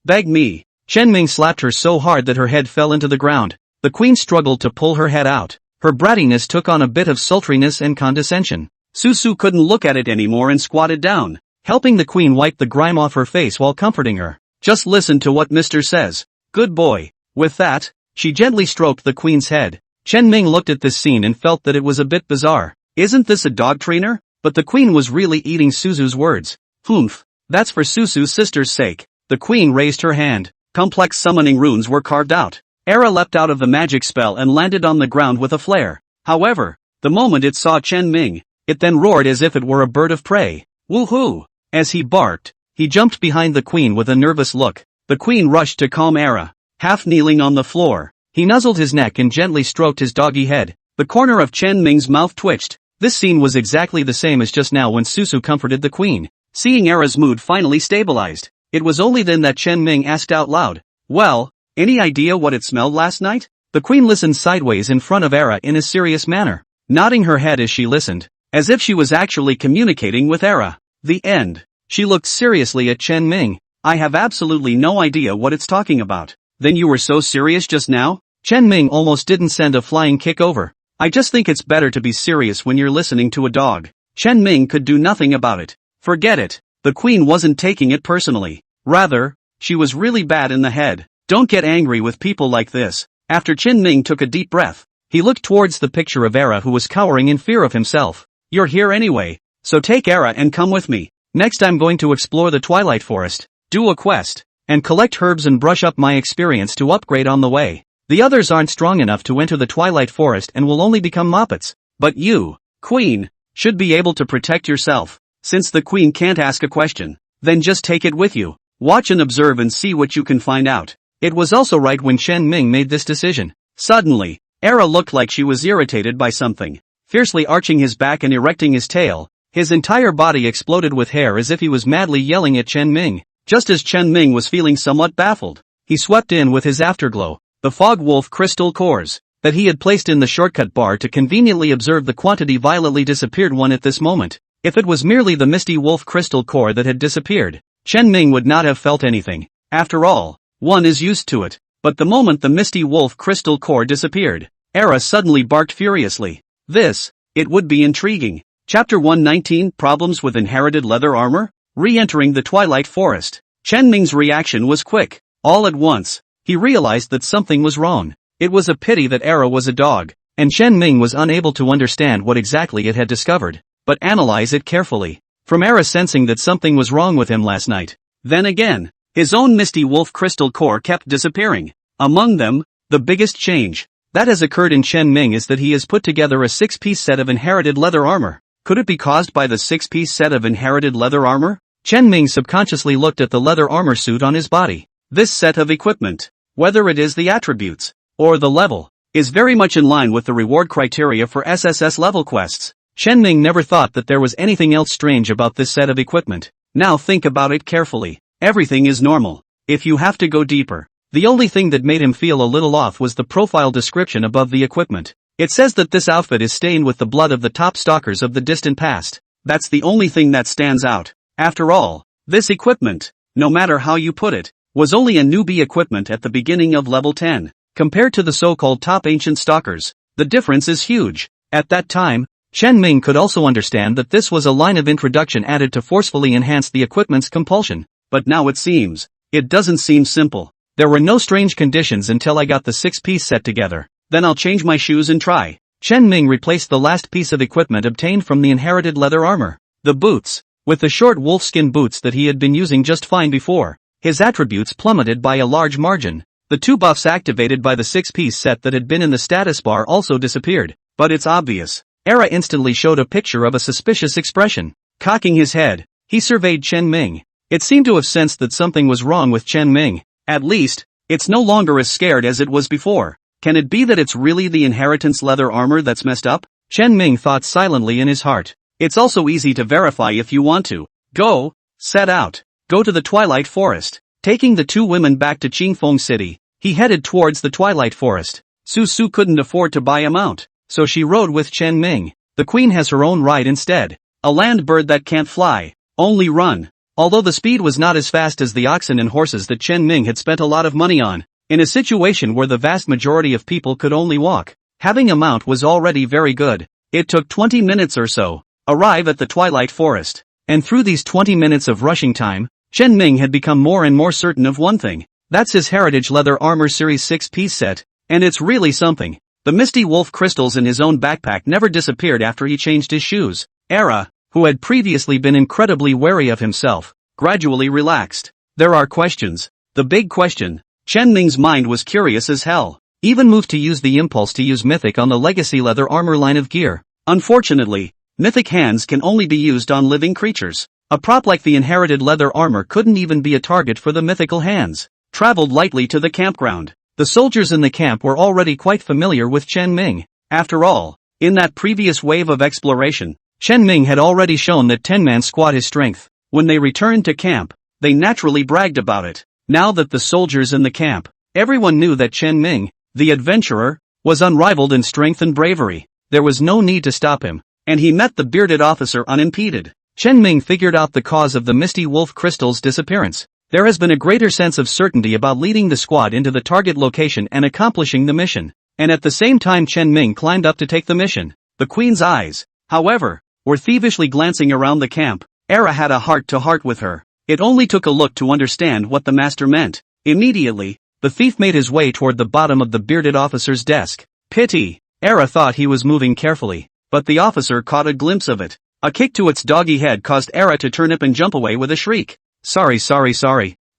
beg me. Chen Ming slapped her so hard that her head fell into the ground. The queen struggled to pull her head out. Her brattiness took on a bit of sultriness and condescension. Susu couldn't look at it anymore and squatted down, helping the queen wipe the grime off her face while comforting her. "Just listen to what Mr. says. Good boy." With that, she gently stroked the queen's head. Chen Ming looked at this scene and felt that it was a bit bizarre. Isn't this a dog trainer? But the queen was really eating Suzu's words. Humph, that's for Suzu's sister's sake. The queen raised her hand. Complex summoning runes were carved out. Era leapt out of the magic spell and landed on the ground with a flare. However, the moment it saw Chen Ming, it then roared as if it were a bird of prey. Woohoo! As he barked, he jumped behind the queen with a nervous look. The queen rushed to calm Era. Half kneeling on the floor, he nuzzled his neck and gently stroked his doggy head. The corner of Chen Ming's mouth twitched. This scene was exactly the same as just now when Susu comforted the queen. Seeing Era's mood finally stabilized, it was only then that Chen Ming asked out loud, "Well, any idea what it smelled last night?" The queen listened sideways in front of Era in a serious manner, nodding her head as she listened, as if she was actually communicating with Era. The end. She looked seriously at Chen Ming. "I have absolutely no idea what it's talking about." "Then you were so serious just now?" Chen Ming almost didn't send a flying kick over. "I just think it's better to be serious when you're listening to a dog." Chen Ming could do nothing about it. Forget it. The queen wasn't taking it personally. Rather, she was really bad in the head. Don't get angry with people like this. After Chen Ming took a deep breath, he looked towards the picture of Era who was cowering in fear of himself. "You're here anyway, so take Era and come with me. Next I'm going to explore the Twilight Forest, do a quest, and collect herbs and brush up my experience to upgrade on the way. The others aren't strong enough to enter the Twilight Forest and will only become Muppets. But you, Queen, should be able to protect yourself. Since the Queen can't ask a question, then just take it with you. Watch and observe and see what you can find out." It was also right when Chen Ming made this decision. Suddenly, Era looked like she was irritated by something. Fiercely arching his back and erecting his tail, his entire body exploded with hair as if he was madly yelling at Chen Ming. Just as Chen Ming was feeling somewhat baffled, he swept in with his afterglow, the fog wolf crystal cores, that he had placed in the shortcut bar to conveniently observe the quantity violently disappeared one at this moment. If it was merely the misty wolf crystal core that had disappeared, Chen Ming would not have felt anything. After all, one is used to it. But the moment the misty wolf crystal core disappeared, Era suddenly barked furiously. It would be intriguing. Chapter 119, Problems with Inherited Leather Armor? Re-entering the Twilight Forest. Chen Ming's reaction was quick. All at once, he realized that something was wrong. It was a pity that Era was a dog, and Chen Ming was unable to understand what exactly it had discovered, but analyze it carefully. From Era sensing that something was wrong with him last night. Then again, his own misty wolf crystal core kept disappearing. Among them, the biggest change that has occurred in Chen Ming is that he has put together a 6-piece set of inherited leather armor. Could it be caused by the 6-piece set of inherited leather armor? Chen Ming subconsciously looked at the leather armor suit on his body. This set of equipment, whether it is the attributes, or the level, is very much in line with the reward criteria for SSS level quests. Chen Ming never thought that there was anything else strange about this set of equipment. Now think about it carefully. Everything is normal. If you have to go deeper, the only thing that made him feel a little off was the profile description above the equipment. It says that this outfit is stained with the blood of the top stalkers of the distant past. That's the only thing that stands out. After all, this equipment, no matter how you put it, was only a newbie equipment at the beginning of level 10. Compared to the so-called top ancient stalkers, the difference is huge. At that time, Chen Ming could also understand that this was a line of introduction added to forcefully enhance the equipment's compulsion. But now it doesn't seem simple. There were no strange conditions until I got the 6-piece set together. Then I'll change my shoes and try. Chen Ming replaced the last piece of equipment obtained from the inherited leather armor. The boots. With the short wolfskin boots that he had been using just fine before, his attributes plummeted by a large margin. The 2 buffs activated by the 6-piece set that had been in the status bar also disappeared. But it's obvious. Era instantly showed a picture of a suspicious expression. Cocking his head, he surveyed Chen Ming. It seemed to have sensed that something was wrong with Chen Ming. At least, it's no longer as scared as it was before. Can it be that it's really the inheritance leather armor that's messed up? Chen Ming thought silently in his heart. It's also easy to verify if you want to. Go, set out. Go to the Twilight Forest. Taking the 2 women back to Qingfeng City, he headed towards the Twilight Forest. Su Su couldn't afford to buy a mount, so she rode with Chen Ming. The queen has her own ride instead. A land bird that can't fly, only run. Although the speed was not as fast as the oxen and horses that Chen Ming had spent a lot of money on, in a situation where the vast majority of people could only walk, having a mount was already very good. It took 20 minutes or so. Arrive at the Twilight Forest. And through these 20 minutes of rushing time, Chen Ming had become more and more certain of one thing. That's his Heritage Leather Armor Series 6-piece set, and it's really something. The Misty Wolf crystals in his own backpack never disappeared after he changed his shoes. Era, who had previously been incredibly wary of himself, gradually relaxed. There are questions. The big question. Chen Ming's mind was curious as hell. Even moved to use the impulse to use Mythic on the Legacy Leather Armor line of gear. Unfortunately, Mythic hands can only be used on living creatures. A prop like the inherited leather armor couldn't even be a target for the mythical hands. Traveled lightly to the campground. The soldiers in the camp were already quite familiar with Chen Ming. After all, in that previous wave of exploration, Chen Ming had already shown that 10-man squad his strength. When they returned to camp, they naturally bragged about it. Now that the soldiers in the camp, everyone knew that Chen Ming, the adventurer, was unrivaled in strength and bravery. There was no need to stop him, and he met the bearded officer unimpeded. Chen Ming figured out the cause of the Misty Wolf crystal's disappearance. There has been a greater sense of certainty about leading the squad into the target location and accomplishing the mission. And at the same time Chen Ming climbed up to take the mission. The queen's eyes, however, were thievishly glancing around the camp. Era had a heart-to-heart with her. It only took a look to understand what the master meant. Immediately, the thief made his way toward the bottom of the bearded officer's desk. Pity. Era thought he was moving carefully, but the officer caught a glimpse of it. A kick to its doggy head caused Era to turn up and jump away with a shriek. Sorry.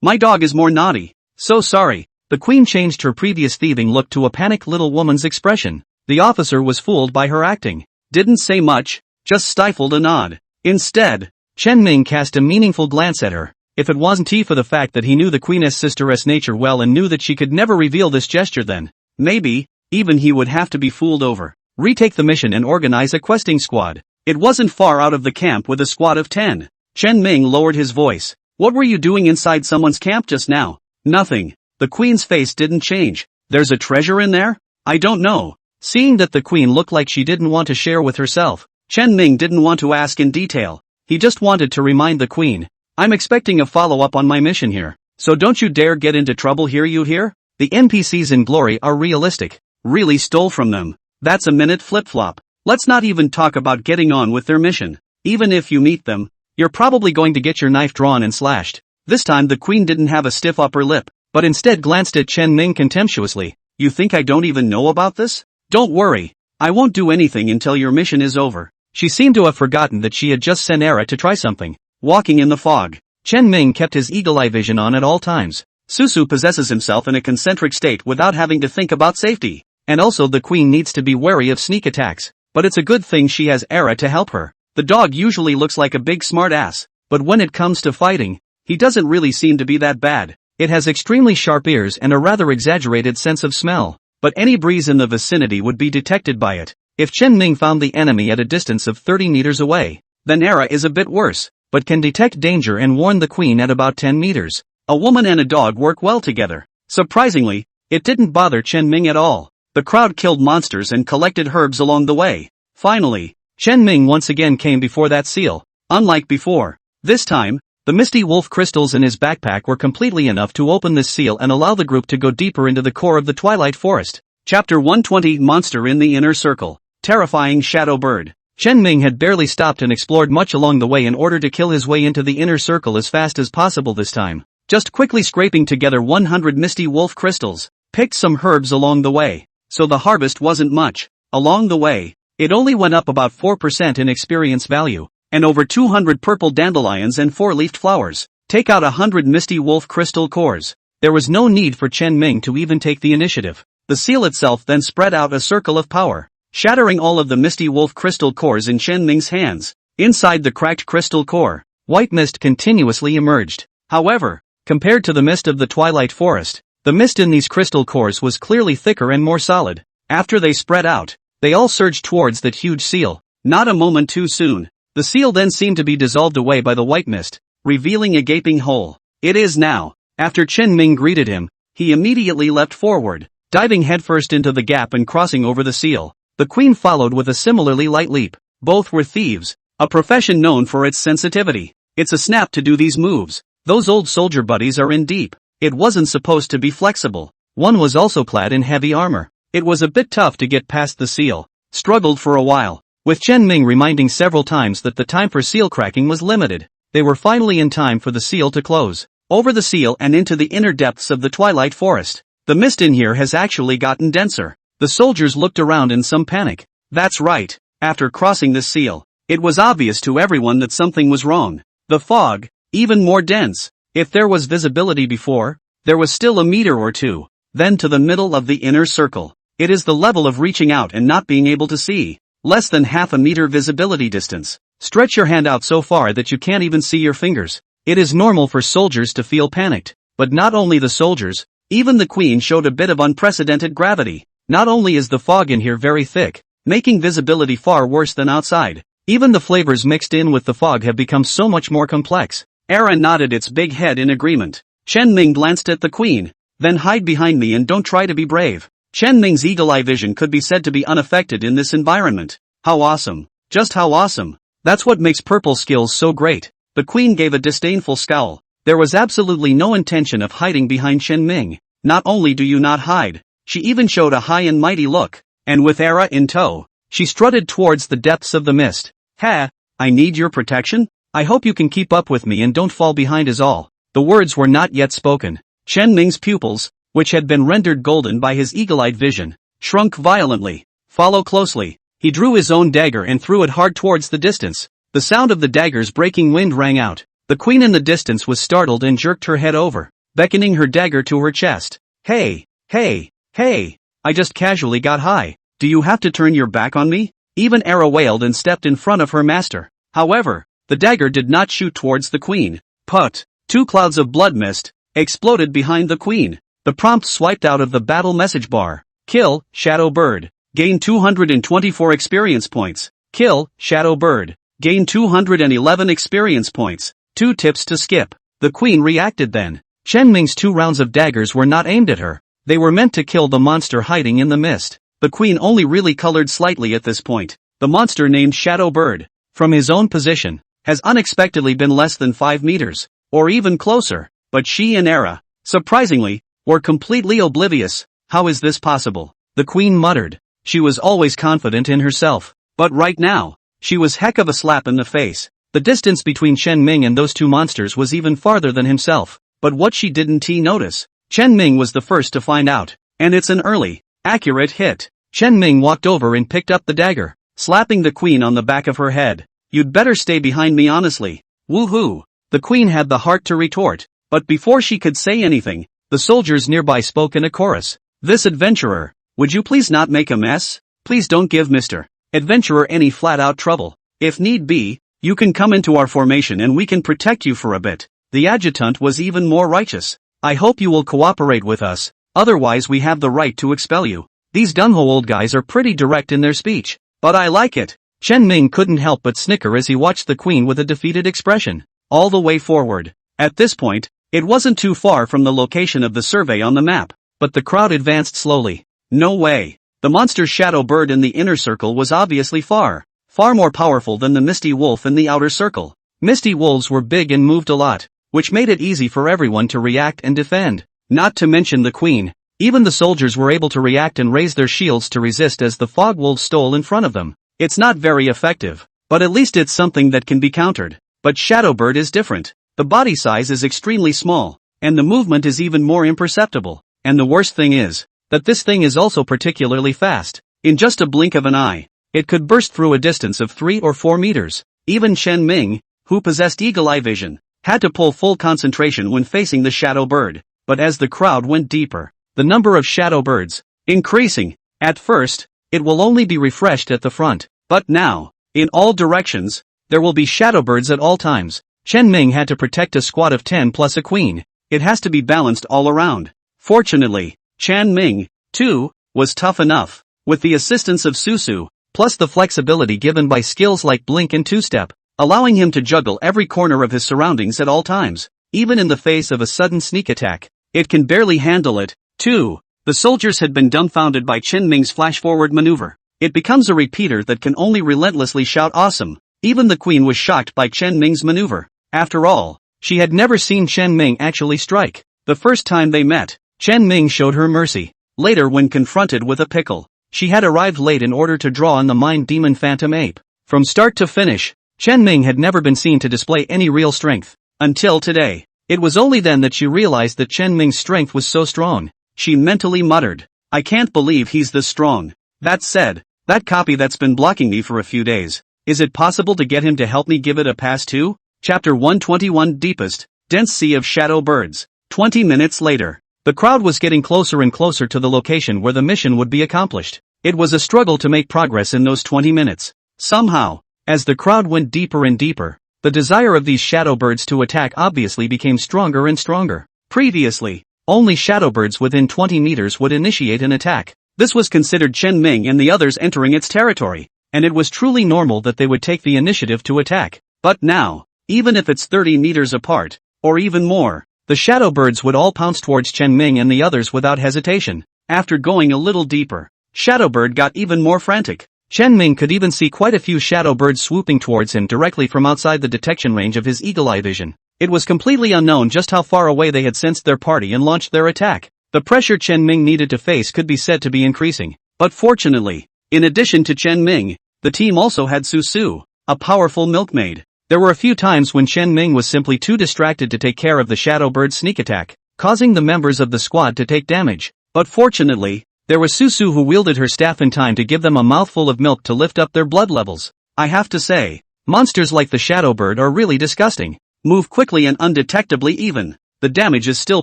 My dog is more naughty. So sorry. The queen changed her previous thieving look to a panicked little woman's expression. The officer was fooled by her acting. Didn't say much, just stifled a nod. Instead, Chen Ming cast a meaningful glance at her. If it wasn't for the fact that he knew the queen's sister's nature well and knew that she could never reveal this gesture, then maybe, even he would have to be fooled over. Retake the mission and organize a questing squad. It wasn't far out of the camp with a squad of 10. Chen Ming lowered his voice. What were you doing inside someone's camp just now? Nothing. The queen's face didn't change. There's a treasure in there? I don't know. Seeing that the queen looked like she didn't want to share with herself, Chen Ming didn't want to ask in detail. He just wanted to remind the queen. I'm expecting a follow-up on my mission here. So don't you dare get into trouble here, you hear? The NPCs in Glory are realistic. Really stole from them. That's a minute flip-flop. Let's not even talk about getting on with their mission. Even if you meet them, you're probably going to get your knife drawn and slashed. This time the queen didn't have a stiff upper lip, but instead glanced at Chen Ming contemptuously. You think I don't even know about this? Don't worry. I won't do anything until your mission is over. She seemed to have forgotten that she had just sent Era to try something. Walking in the fog, Chen Ming kept his eagle-eye vision on at all times. Susu possesses himself in a concentric state without having to think about safety. And also the queen needs to be wary of sneak attacks. But it's a good thing she has Era to help her. The dog usually looks like a big smart ass, but when it comes to fighting, he doesn't really seem to be that bad. It has extremely sharp ears and a rather exaggerated sense of smell, but any breeze in the vicinity would be detected by it. If Chen Ming found the enemy at a distance of 30 meters away, then Era is a bit worse, but can detect danger and warn the queen at about 10 meters. A woman and a dog work well together. Surprisingly, it didn't bother Chen Ming at all. The crowd killed monsters and collected herbs along the way. Finally, Chen Ming once again came before that seal. Unlike before, this time, the Misty Wolf crystals in his backpack were completely enough to open this seal and allow the group to go deeper into the core of the Twilight Forest. Chapter 120 Monster in the Inner Circle. Terrifying Shadow Bird. Chen Ming had barely stopped and explored much along the way in order to kill his way into the inner circle as fast as possible this time. Just quickly scraping together 100 Misty Wolf crystals. Picked some herbs along the way. So the harvest wasn't much. Along the way, it only went up about 4% in experience value. and over 200 purple dandelions and 4-leafed flowers. Take out 100 misty wolf crystal cores. There was no need for Chen Ming to even take the initiative. The seal itself then spread out a circle of power, shattering all of the misty wolf crystal cores in Chen Ming's hands. Inside the cracked crystal core, white mist continuously emerged. However, compared to the mist of the twilight forest, the mist in these crystal cores was clearly thicker and more solid. After they spread out, they all surged towards that huge seal. Not a moment too soon. The seal then seemed to be dissolved away by the white mist, revealing a gaping hole. It is now. After Chen Ming greeted him, he immediately leapt forward, diving headfirst into the gap and crossing over the seal. The queen followed with a similarly light leap. Both were thieves, a profession known for its sensitivity. It's a snap to do these moves. Those old soldier buddies are in deep. It wasn't supposed to be flexible. One was also clad in heavy armor. It was a bit tough to get past the seal. Struggled for a while, with Chen Ming reminding several times that the time for seal cracking was limited. They were finally in time for the seal to close. Over the seal and into the inner depths of the twilight forest. The mist in here has actually gotten denser. The soldiers looked around in some panic. That's right. After crossing the seal, it was obvious to everyone that something was wrong. The fog, even more dense. If there was visibility before, there was still a meter or two. Then to the middle of the inner circle. It is the level of reaching out and not being able to see. Less than half a meter visibility distance. Stretch your hand out so far that you can't even see your fingers. It is normal for soldiers to feel panicked. But not only the soldiers, even the queen showed a bit of unprecedented gravity. Not only is the fog in here very thick, making visibility far worse than outside, even the flavors mixed in with the fog have become so much more complex. Era nodded its big head in agreement. Chen Ming glanced at the queen. Then hide behind me and don't try to be brave. Chen Ming's eagle-eye vision could be said to be unaffected in this environment. How awesome. Just how awesome. That's what makes purple skills so great. The queen gave a disdainful scowl. There was absolutely no intention of hiding behind Chen Ming. Not only do you not hide, she even showed a high and mighty look. And with Era in tow, she strutted towards the depths of the mist. Ha! I need your protection? I hope you can keep up with me and don't fall behind is all. The words were not yet spoken. Chen Ming's pupils, which had been rendered golden by his eagle-eyed vision, shrunk violently. Follow closely. He drew his own dagger and threw it hard towards the distance. The sound of the dagger's breaking wind rang out. The queen in the distance was startled and jerked her head over, beckoning her dagger to her chest. Hey, hey, hey, I just casually got high. Do you have to turn your back on me? Even Era wailed and stepped in front of her master. However, the dagger did not shoot towards the queen. Put. 2 clouds of blood mist exploded behind the queen. The prompt swiped out of the battle message bar. Kill, Shadow Bird. Gain 224 experience points. Kill, Shadow Bird. Gain 211 experience points. 2 tips to skip. The queen reacted then. Chen Ming's 2 rounds of daggers were not aimed at her. They were meant to kill the monster hiding in the mist. The queen only really colored slightly at this point. The monster named Shadow Bird, from his own position, has unexpectedly been less than 5 meters, or even closer. But she and Era, surprisingly, were completely oblivious. How is this possible? The queen muttered. She was always confident in herself. But right now, she was heck of a slap in the face. The distance between Chen Ming and those 2 monsters was even farther than himself. But what she didn't notice, Chen Ming was the first to find out. And it's an early, accurate hit. Chen Ming walked over and picked up the dagger, slapping the queen on the back of her head. You'd better stay behind me honestly. Woohoo! The queen had the heart to retort. But before she could say anything, the soldiers nearby spoke in a chorus. This adventurer, would you please not make a mess? Please don't give Mr. Adventurer any flat-out trouble. If need be, you can come into our formation and we can protect you for a bit. The adjutant was even more righteous. I hope you will cooperate with us, otherwise we have the right to expel you. These gung-ho old guys are pretty direct in their speech, but I like it. Chen Ming couldn't help but snicker as he watched the queen with a defeated expression, all the way forward. At this point, it wasn't too far from the location of the survey on the map, but the crowd advanced slowly. No way. The monster Shadow Bird in the inner circle was obviously far more powerful than the Misty Wolf in the outer circle. Misty Wolves were big and moved a lot, which made it easy for everyone to react and defend. Not to mention the queen. Even the soldiers were able to react and raise their shields to resist as the fog wolves stole in front of them. It's not very effective, but at least it's something that can be countered. But Shadowbird is different. The body size is extremely small, and the movement is even more imperceptible. And the worst thing is that this thing is also particularly fast. In just a blink of an eye, it could burst through a distance of 3 or 4 meters. Even Chen Ming, who possessed eagle-eye vision, had to pull full concentration when facing the shadow bird. But as the crowd went deeper, the number of shadow birds increasing. At first, it will only be refreshed at the front, but now, in all directions, there will be shadow birds at all times. Chen Ming had to protect a squad of 10 plus a queen. It has to be balanced all around. Fortunately, Chen Ming, too, was tough enough. With the assistance of Susu, plus the flexibility given by skills like blink and two-step, allowing him to juggle every corner of his surroundings at all times, even in the face of a sudden sneak attack. It can barely handle it, too. The soldiers had been dumbfounded by Chen Ming's flash-forward maneuver. It becomes a repeater that can only relentlessly shout awesome. Even the queen was shocked by Chen Ming's maneuver. After all, she had never seen Chen Ming actually strike. The first time they met, Chen Ming showed her mercy. Later, when confronted with a pickle, she had arrived late in order to draw on the mind demon phantom ape. From start to finish, Chen Ming had never been seen to display any real strength. Until today. It was only then that she realized that Chen Ming's strength was so strong. She mentally muttered, "I can't believe he's this strong." That said, that copy that's been blocking me for a few days, is it possible to get him to help me give it a pass too? Chapter 121 Deepest, Dense Sea of Shadow Birds. 20 minutes later, the crowd was getting closer and closer to the location where the mission would be accomplished. It was a struggle to make progress in those 20 minutes. Somehow, as the crowd went deeper and deeper, the desire of these shadow birds to attack obviously became stronger and stronger. Previously, only shadow birds within 20 meters would initiate an attack. This was considered Chen Ming and the others entering its territory, and it was truly normal that they would take the initiative to attack. But now, even if it's 30 meters apart, or even more, the shadow birds would all pounce towards Chen Ming and the others without hesitation. After going a little deeper, Shadowbird got even more frantic. Chen Ming could even see quite a few shadow birds swooping towards him directly from outside the detection range of his eagle-eye vision. It was completely unknown just how far away they had sensed their party and launched their attack. The pressure Chen Ming needed to face could be said to be increasing. But fortunately, in addition to Chen Ming, the team also had Susu, a powerful milkmaid. There were a few times when Chen Ming was simply too distracted to take care of the shadow bird's sneak attack, causing the members of the squad to take damage. But fortunately, there was Susu who wielded her staff in time to give them a mouthful of milk to lift up their blood levels. I have to say, monsters like the shadow bird are really disgusting. Move quickly and undetectably even. The damage is still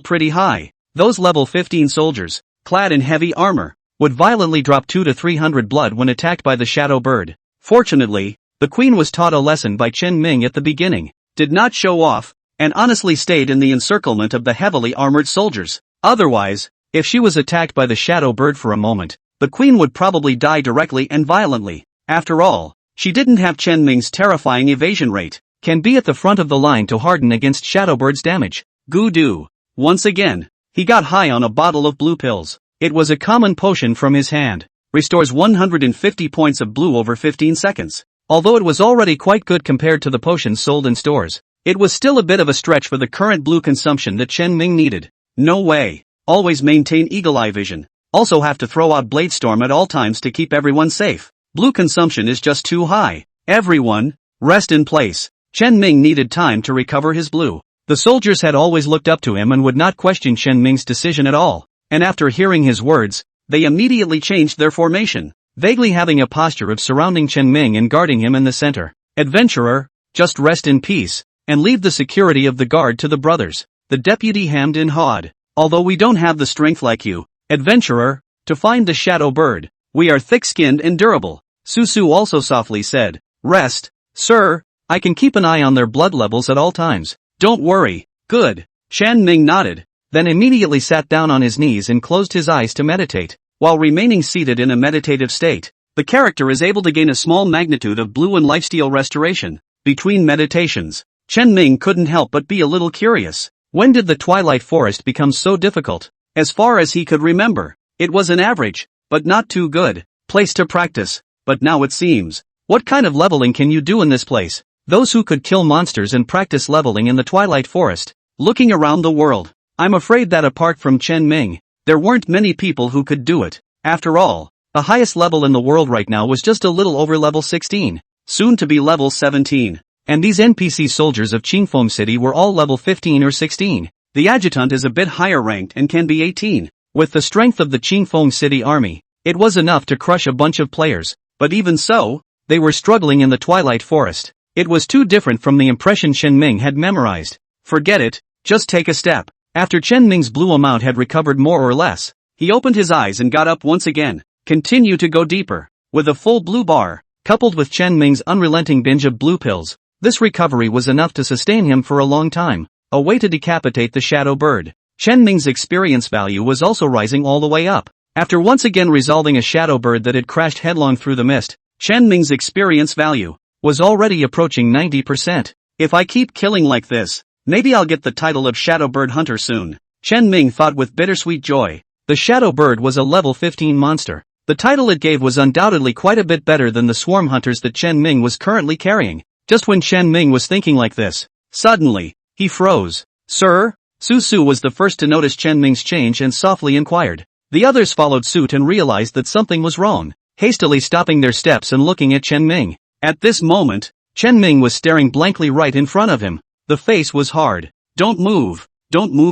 pretty high. Those level 15 soldiers, clad in heavy armor, would violently drop 200 to 300 blood when attacked by the shadow bird. Fortunately, the queen was taught a lesson by Chen Ming at the beginning, did not show off, and honestly stayed in the encirclement of the heavily armored soldiers. Otherwise, if she was attacked by the shadow bird for a moment, the queen would probably die directly and violently. After all, she didn't have Chen Ming's terrifying evasion rate. Can be at the front of the line to harden against Shadowbird's damage. Goo-doo. Once again, he got high on a bottle of blue pills. It was a common potion from his hand. Restores 150 points of blue over 15 seconds. Although it was already quite good compared to the potions sold in stores, it was still a bit of a stretch for the current blue consumption that Chen Ming needed. No way. Always maintain eagle-eye vision. Also have to throw out Blade Storm at all times to keep everyone safe. Blue consumption is just too high. Everyone, rest in place. Chen Ming needed time to recover his blue. The soldiers had always looked up to him and would not question Chen Ming's decision at all. And after hearing his words, they immediately changed their formation, vaguely having a posture of surrounding Chen Ming and guarding him in the center. Adventurer, just rest in peace, and leave the security of the guard to the brothers. The deputy hemmed and hawed. Although we don't have the strength like you, adventurer, to find the shadow bird, we are thick-skinned and durable. Susu also softly said, rest, sir, I can keep an eye on their blood levels at all times. Don't worry. Good. Chen Ming nodded, then immediately sat down on his knees and closed his eyes to meditate. While remaining seated in a meditative state, the character is able to gain a small magnitude of blue and lifesteal restoration. Between meditations, Chen Ming couldn't help but be a little curious. When did the Twilight Forest become so difficult? As far as he could remember, it was an average, but not too good, place to practice. But now it seems, what kind of leveling can you do in this place? Those who could kill monsters and practice leveling in the Twilight Forest. Looking around the world, I'm afraid that apart from Chen Ming, there weren't many people who could do it. After all, the highest level in the world right now was just a little over level 16, soon to be level 17. And these NPC soldiers of Qingfeng City were all level 15 or 16. The adjutant is a bit higher ranked and can be 18. With the strength of the Qingfeng City army, it was enough to crush a bunch of players. But even so, they were struggling in the Twilight Forest. It was too different from the impression Chen Ming had memorized. Forget it, just take a step. After Chen Ming's blue amount had recovered more or less, he opened his eyes and got up once again. Continue to go deeper. With a full blue bar, coupled with Chen Ming's unrelenting binge of blue pills, this recovery was enough to sustain him for a long time. A way to decapitate the shadow bird. Chen Ming's experience value was also rising all the way up. After once again resolving a shadow bird that had crashed headlong through the mist, Chen Ming's experience value was already approaching 90%. If I keep killing like this, maybe I'll get the title of Shadow Bird Hunter soon. Chen Ming thought with bittersweet joy. The shadow bird was a level 15 monster. The title it gave was undoubtedly quite a bit better than the swarm hunters that Chen Ming was currently carrying. Just when Chen Ming was thinking like this, suddenly, he froze. Sir? Su was the first to notice Chen Ming's change and softly inquired. The others followed suit and realized that something was wrong, hastily stopping their steps and looking at Chen Ming. At this moment, Chen Ming was staring blankly right in front of him. The face was hard. Don't move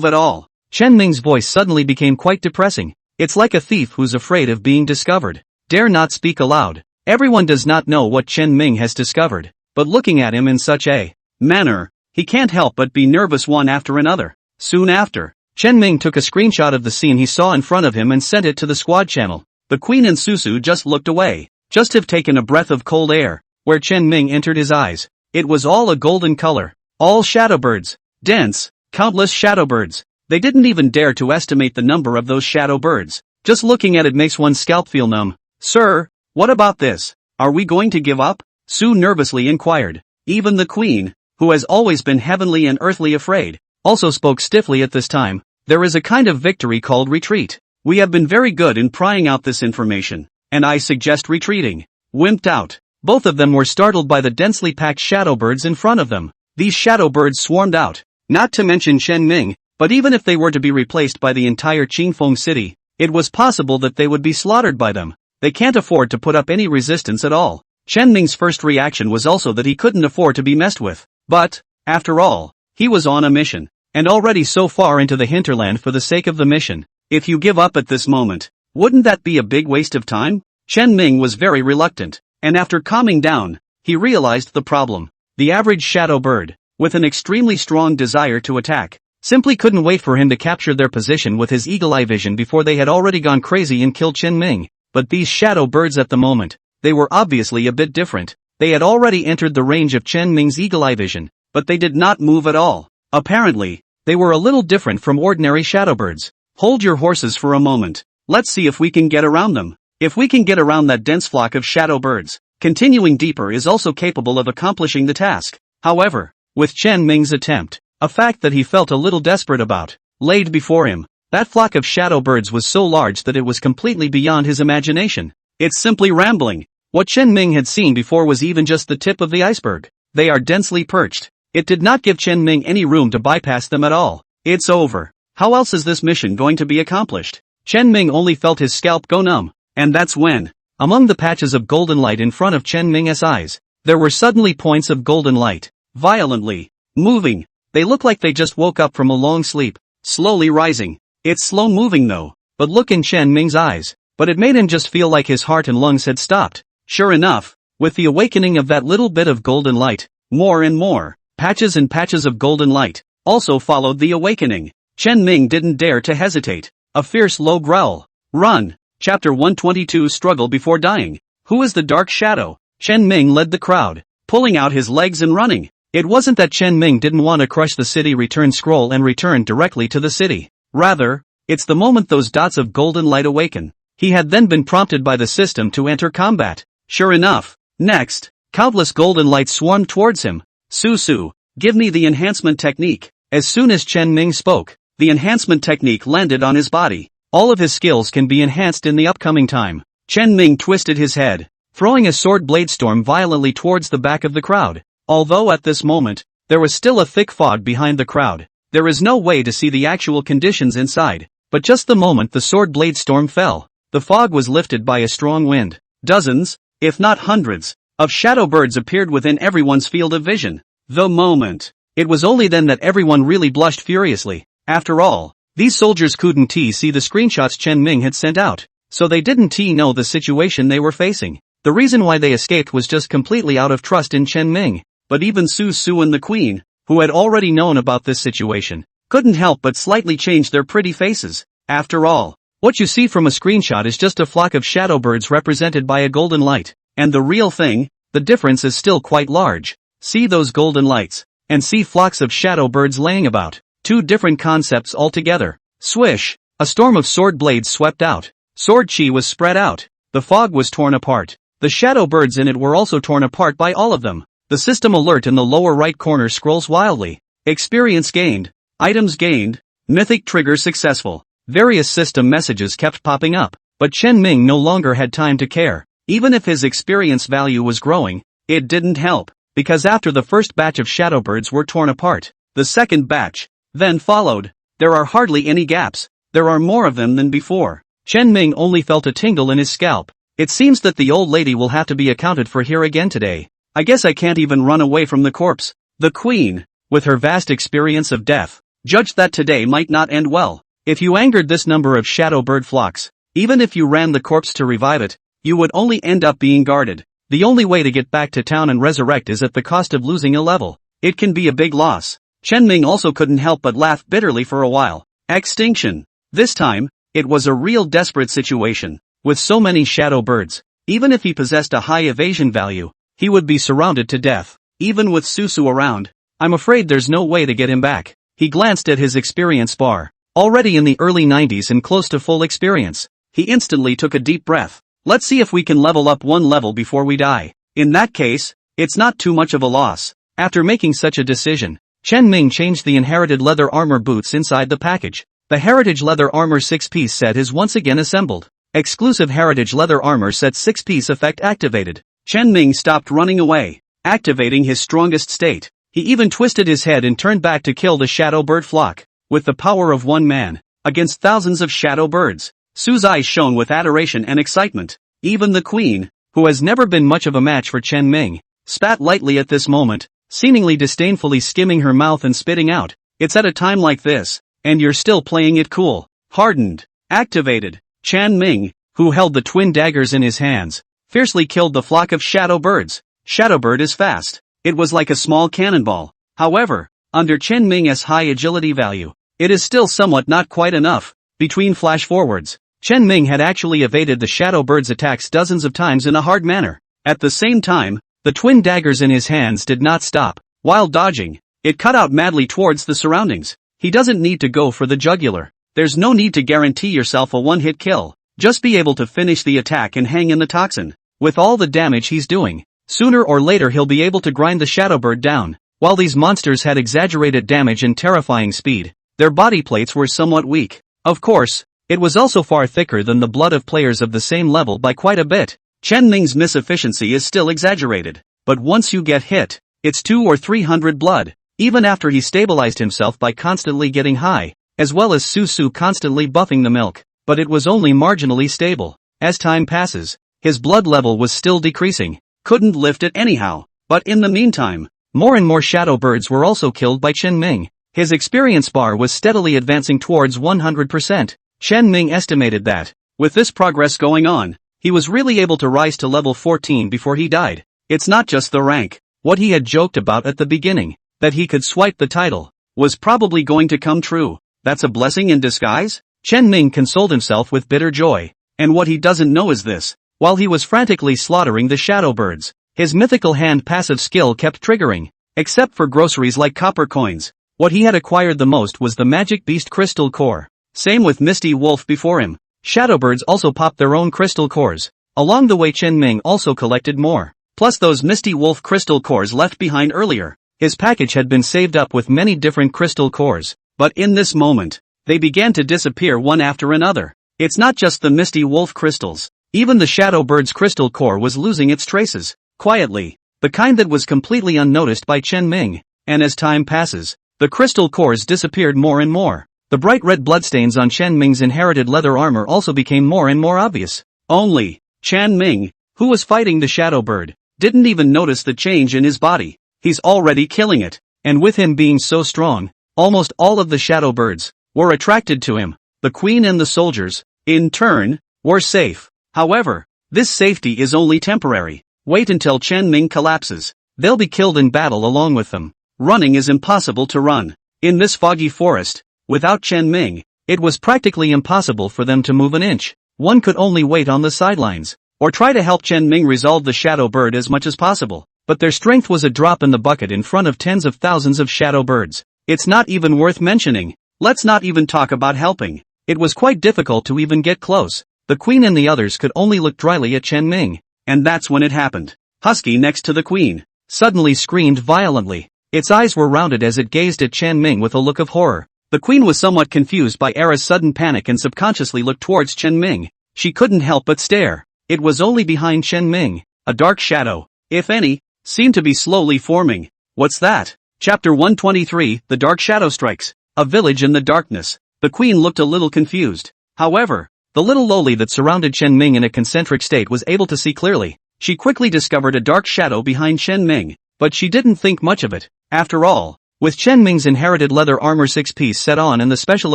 at all. Chen Ming's voice suddenly became quite depressing. It's like a thief who's afraid of being discovered. Dare not speak aloud. Everyone does not know what Chen Ming has discovered, but looking at him in such a manner, he can't help but be nervous one after another. Soon after, Chen Ming took a screenshot of the scene he saw in front of him and sent it to the squad channel. The Queen and Susu just looked away, just have taken a breath of cold air, where Chen Ming entered his eyes. It was all a golden color. All shadowbirds. Dense, countless shadowbirds. They didn't even dare to estimate the number of those shadow birds. Just looking at it makes one's scalp feel numb. Sir, what about this? Are we going to give up? Su nervously inquired. Even the Queen, who has always been heavenly and earthly afraid, also spoke stiffly at this time. There is a kind of victory called retreat. We have been very good in prying out this information, and I suggest retreating. Wimped out. Both of them were startled by the densely packed shadowbirds in front of them. These shadowbirds swarmed out, not to mention Chen Ming, but even if they were to be replaced by the entire Qingfeng city, it was possible that they would be slaughtered by them. They can't afford to put up any resistance at all. Chen Ming's first reaction was also that he couldn't afford to be messed with. But, after all, he was on a mission, and already so far into the hinterland for the sake of the mission. If you give up at this moment, wouldn't that be a big waste of time? Chen Ming was very reluctant, and after calming down, he realized the problem. The average shadow bird, with an extremely strong desire to attack, simply couldn't wait for him to capture their position with his eagle-eye vision before they had already gone crazy and killed Chen Ming. But these shadow birds at the moment, they were obviously a bit different. They had already entered the range of Chen Ming's eagle-eye vision, but they did not move at all. Apparently, they were a little different from ordinary shadowbirds. Hold your horses for a moment. Let's see if we can get around them. If we can get around that dense flock of shadow birds, continuing deeper is also capable of accomplishing the task. However, with Chen Ming's attempt, a fact that he felt a little desperate about, laid before him, that flock of shadow birds was so large that it was completely beyond his imagination. It's simply rambling. What Chen Ming had seen before was even just the tip of the iceberg. They are densely perched. It did not give Chen Ming any room to bypass them at all. It's over. How else is this mission going to be accomplished? Chen Ming only felt his scalp go numb, and that's when, among the patches of golden light in front of Chen Ming's eyes, there were suddenly points of golden light, violently moving. They looked like they just woke up from a long sleep, slowly rising. It's slow moving though, but look in Chen Ming's eyes, but it made him just feel like his heart and lungs had stopped. Sure enough, with the awakening of that little bit of golden light, more and more patches and patches of golden light also followed the awakening. Chen Ming didn't dare to hesitate. A fierce low growl. Run. Chapter 122 Struggle Before Dying. Who is the dark shadow? Chen Ming led the crowd, pulling out his legs and running. It wasn't that Chen Ming didn't want to crush the city return scroll and return directly to the city. Rather, it's the moment those dots of golden light awaken. He had then been prompted by the system to enter combat. Sure enough, next, countless golden lights swarmed towards him. Su, give me the enhancement technique. As soon as Chen Ming spoke, the enhancement technique landed on his body. All of his skills can be enhanced in the upcoming time. Chen Ming twisted his head, throwing a sword blade storm violently towards the back of the crowd. Although at this moment, there was still a thick fog behind the crowd. There is no way to see the actual conditions inside. But just the moment the sword blade storm fell, the fog was lifted by a strong wind. Dozens, if not hundreds, of shadow birds appeared within everyone's field of vision. The moment. It was only then that everyone really blushed furiously. After all, these soldiers couldn't see the screenshots Chen Ming had sent out, so they didn't know the situation they were facing. The reason why they escaped was just completely out of trust in Chen Ming. but even Su Su and the Queen, who had already known about this situation, couldn't help but slightly change their pretty faces. After all, what you see from a screenshot is just a flock of shadow birds represented by a golden light, and the real thing, the difference is still quite large. See those golden lights, and see flocks of shadow birds laying about. Two different concepts altogether. Swish! A storm of sword blades swept out. Sword chi was spread out. The fog was torn apart. The shadow birds in it were also torn apart by all of them. The system alert in the lower right corner scrolls wildly. Experience gained. Items gained. Mythic trigger successful. Various system messages kept popping up, but Chen Ming no longer had time to care. Even if his experience value was growing, it didn't help, because after the first batch of shadow birds were torn apart, the second batch then followed. There are hardly any gaps. There are more of them than before. Chen Ming only felt a tingle in his scalp. It seems that the old lady will have to be accounted for here again today. I guess I can't even run away from the corpse. The Queen, with her vast experience of death, judged that today might not end well. If you angered this number of shadow bird flocks, even if you ran the corpse to revive it, you would only end up being guarded. The only way to get back to town and resurrect is at the cost of losing a level. It can be a big loss. Chen Ming also couldn't help but laugh bitterly for a while. Extinction. This time, it was a real desperate situation. With so many shadow birds, even if he possessed a high evasion value, he would be surrounded to death. Even with Susu around, I'm afraid there's no way to get him back. He glanced at his experience bar. Already in the early 90s and close to full experience, he instantly took a deep breath. Let's see if we can level up one level before we die. In that case, it's not too much of a loss. After making such a decision, Chen Ming changed the inherited leather armor boots inside the package. The Heritage Leather Armor 6-piece set is once again assembled. Exclusive Heritage Leather Armor Set 6-piece effect activated. Chen Ming stopped running away, activating his strongest state. He even twisted his head and turned back to kill the shadow bird flock. With the power of one man, against thousands of shadow birds, Su's eyes shone with adoration and excitement. Even the Queen, who has never been much of a match for Chen Ming, spat lightly at this moment, seemingly disdainfully skimming her mouth and spitting out. It's at a time like this, and you're still playing it cool. Hardened. Activated. Chen Ming, who held the twin daggers in his hands, fiercely killed the flock of shadow birds. Shadowbird is fast. It was like a small cannonball. However, under Chen Ming's high agility value, it is still somewhat not quite enough. Between flash forwards, Chen Ming had actually evaded the shadow bird's attacks dozens of times in a hard manner. At the same time, the twin daggers in his hands did not stop. While dodging, it cut out madly towards the surroundings. He doesn't need to go for the jugular. There's no need to guarantee yourself a one-hit kill. Just be able to finish the attack and hang in the toxin. With all the damage he's doing, sooner or later he'll be able to grind the shadowbird down. While these monsters had exaggerated damage and terrifying speed, their body plates were somewhat weak. Of course, it was also far thicker than the blood of players of the same level by quite a bit. Chen Ming's miss efficiency is still exaggerated, but once you get hit, it's 200 or 300 blood. Even after he stabilized himself by constantly getting high, as well as Susu constantly buffing the milk, but it was only marginally stable. As time passes, his blood level was still decreasing, couldn't lift it anyhow. But in the meantime, more and more shadow birds were also killed by Chen Ming. His experience bar was steadily advancing towards 100%. Chen Ming estimated that, with this progress going on, he was really able to rise to level 14 before he died. It's not just the rank. What he had joked about at the beginning, that he could swipe the title, was probably going to come true. That's a blessing in disguise? Chen Ming consoled himself with bitter joy. And what he doesn't know is this. While he was frantically slaughtering the shadow birds, his mythical hand passive skill kept triggering. Except for groceries like copper coins, what he had acquired the most was the Magic Beast Crystal Core. Same with Misty Wolf before him. Shadowbirds also popped their own crystal cores. Along the way Chen Ming also collected more. Plus those Misty Wolf crystal cores left behind earlier. His package had been saved up with many different crystal cores, but in this moment, they began to disappear one after another. It's not just the Misty Wolf crystals. Even the Shadowbird's crystal core was losing its traces. Quietly. The kind that was completely unnoticed by Chen Ming. And as time passes, the crystal cores disappeared more and more. The bright red bloodstains on Chen Ming's inherited leather armor also became more and more obvious. Only, Chen Ming, who was fighting the shadow bird, didn't even notice the change in his body. He's already killing it. And with him being so strong, almost all of the shadow birds were attracted to him. The queen and the soldiers, in turn, were safe. However, this safety is only temporary. Wait until Chen Ming collapses. they'll be killed in battle along with them. Running is impossible to run. In this foggy forest, without Chen Ming, it was practically impossible for them to move an inch. One could only wait on the sidelines, or try to help Chen Ming resolve the shadow bird as much as possible. But their strength was a drop in the bucket in front of tens of thousands of shadow birds. It's not even worth mentioning. Let's not even talk about helping. It was quite difficult to even get close. The queen and the others could only look dryly at Chen Ming. And that's when it happened. Husky next to the queen suddenly screamed violently. Its eyes were rounded as it gazed at Chen Ming with a look of horror. The queen was somewhat confused by Era's sudden panic and subconsciously looked towards Chen Ming. She couldn't help but stare. It was only behind Chen Ming. A dark shadow, if any, seemed to be slowly forming. What's that? Chapter 123, The Dark Shadow Strikes. A village in the darkness. The queen looked a little confused. However, the little loli that surrounded Chen Ming in a concentric state was able to see clearly. She quickly discovered a dark shadow behind Chen Ming, but she didn't think much of it. After all, with Chen Ming's inherited leather armor 6-piece set on and the special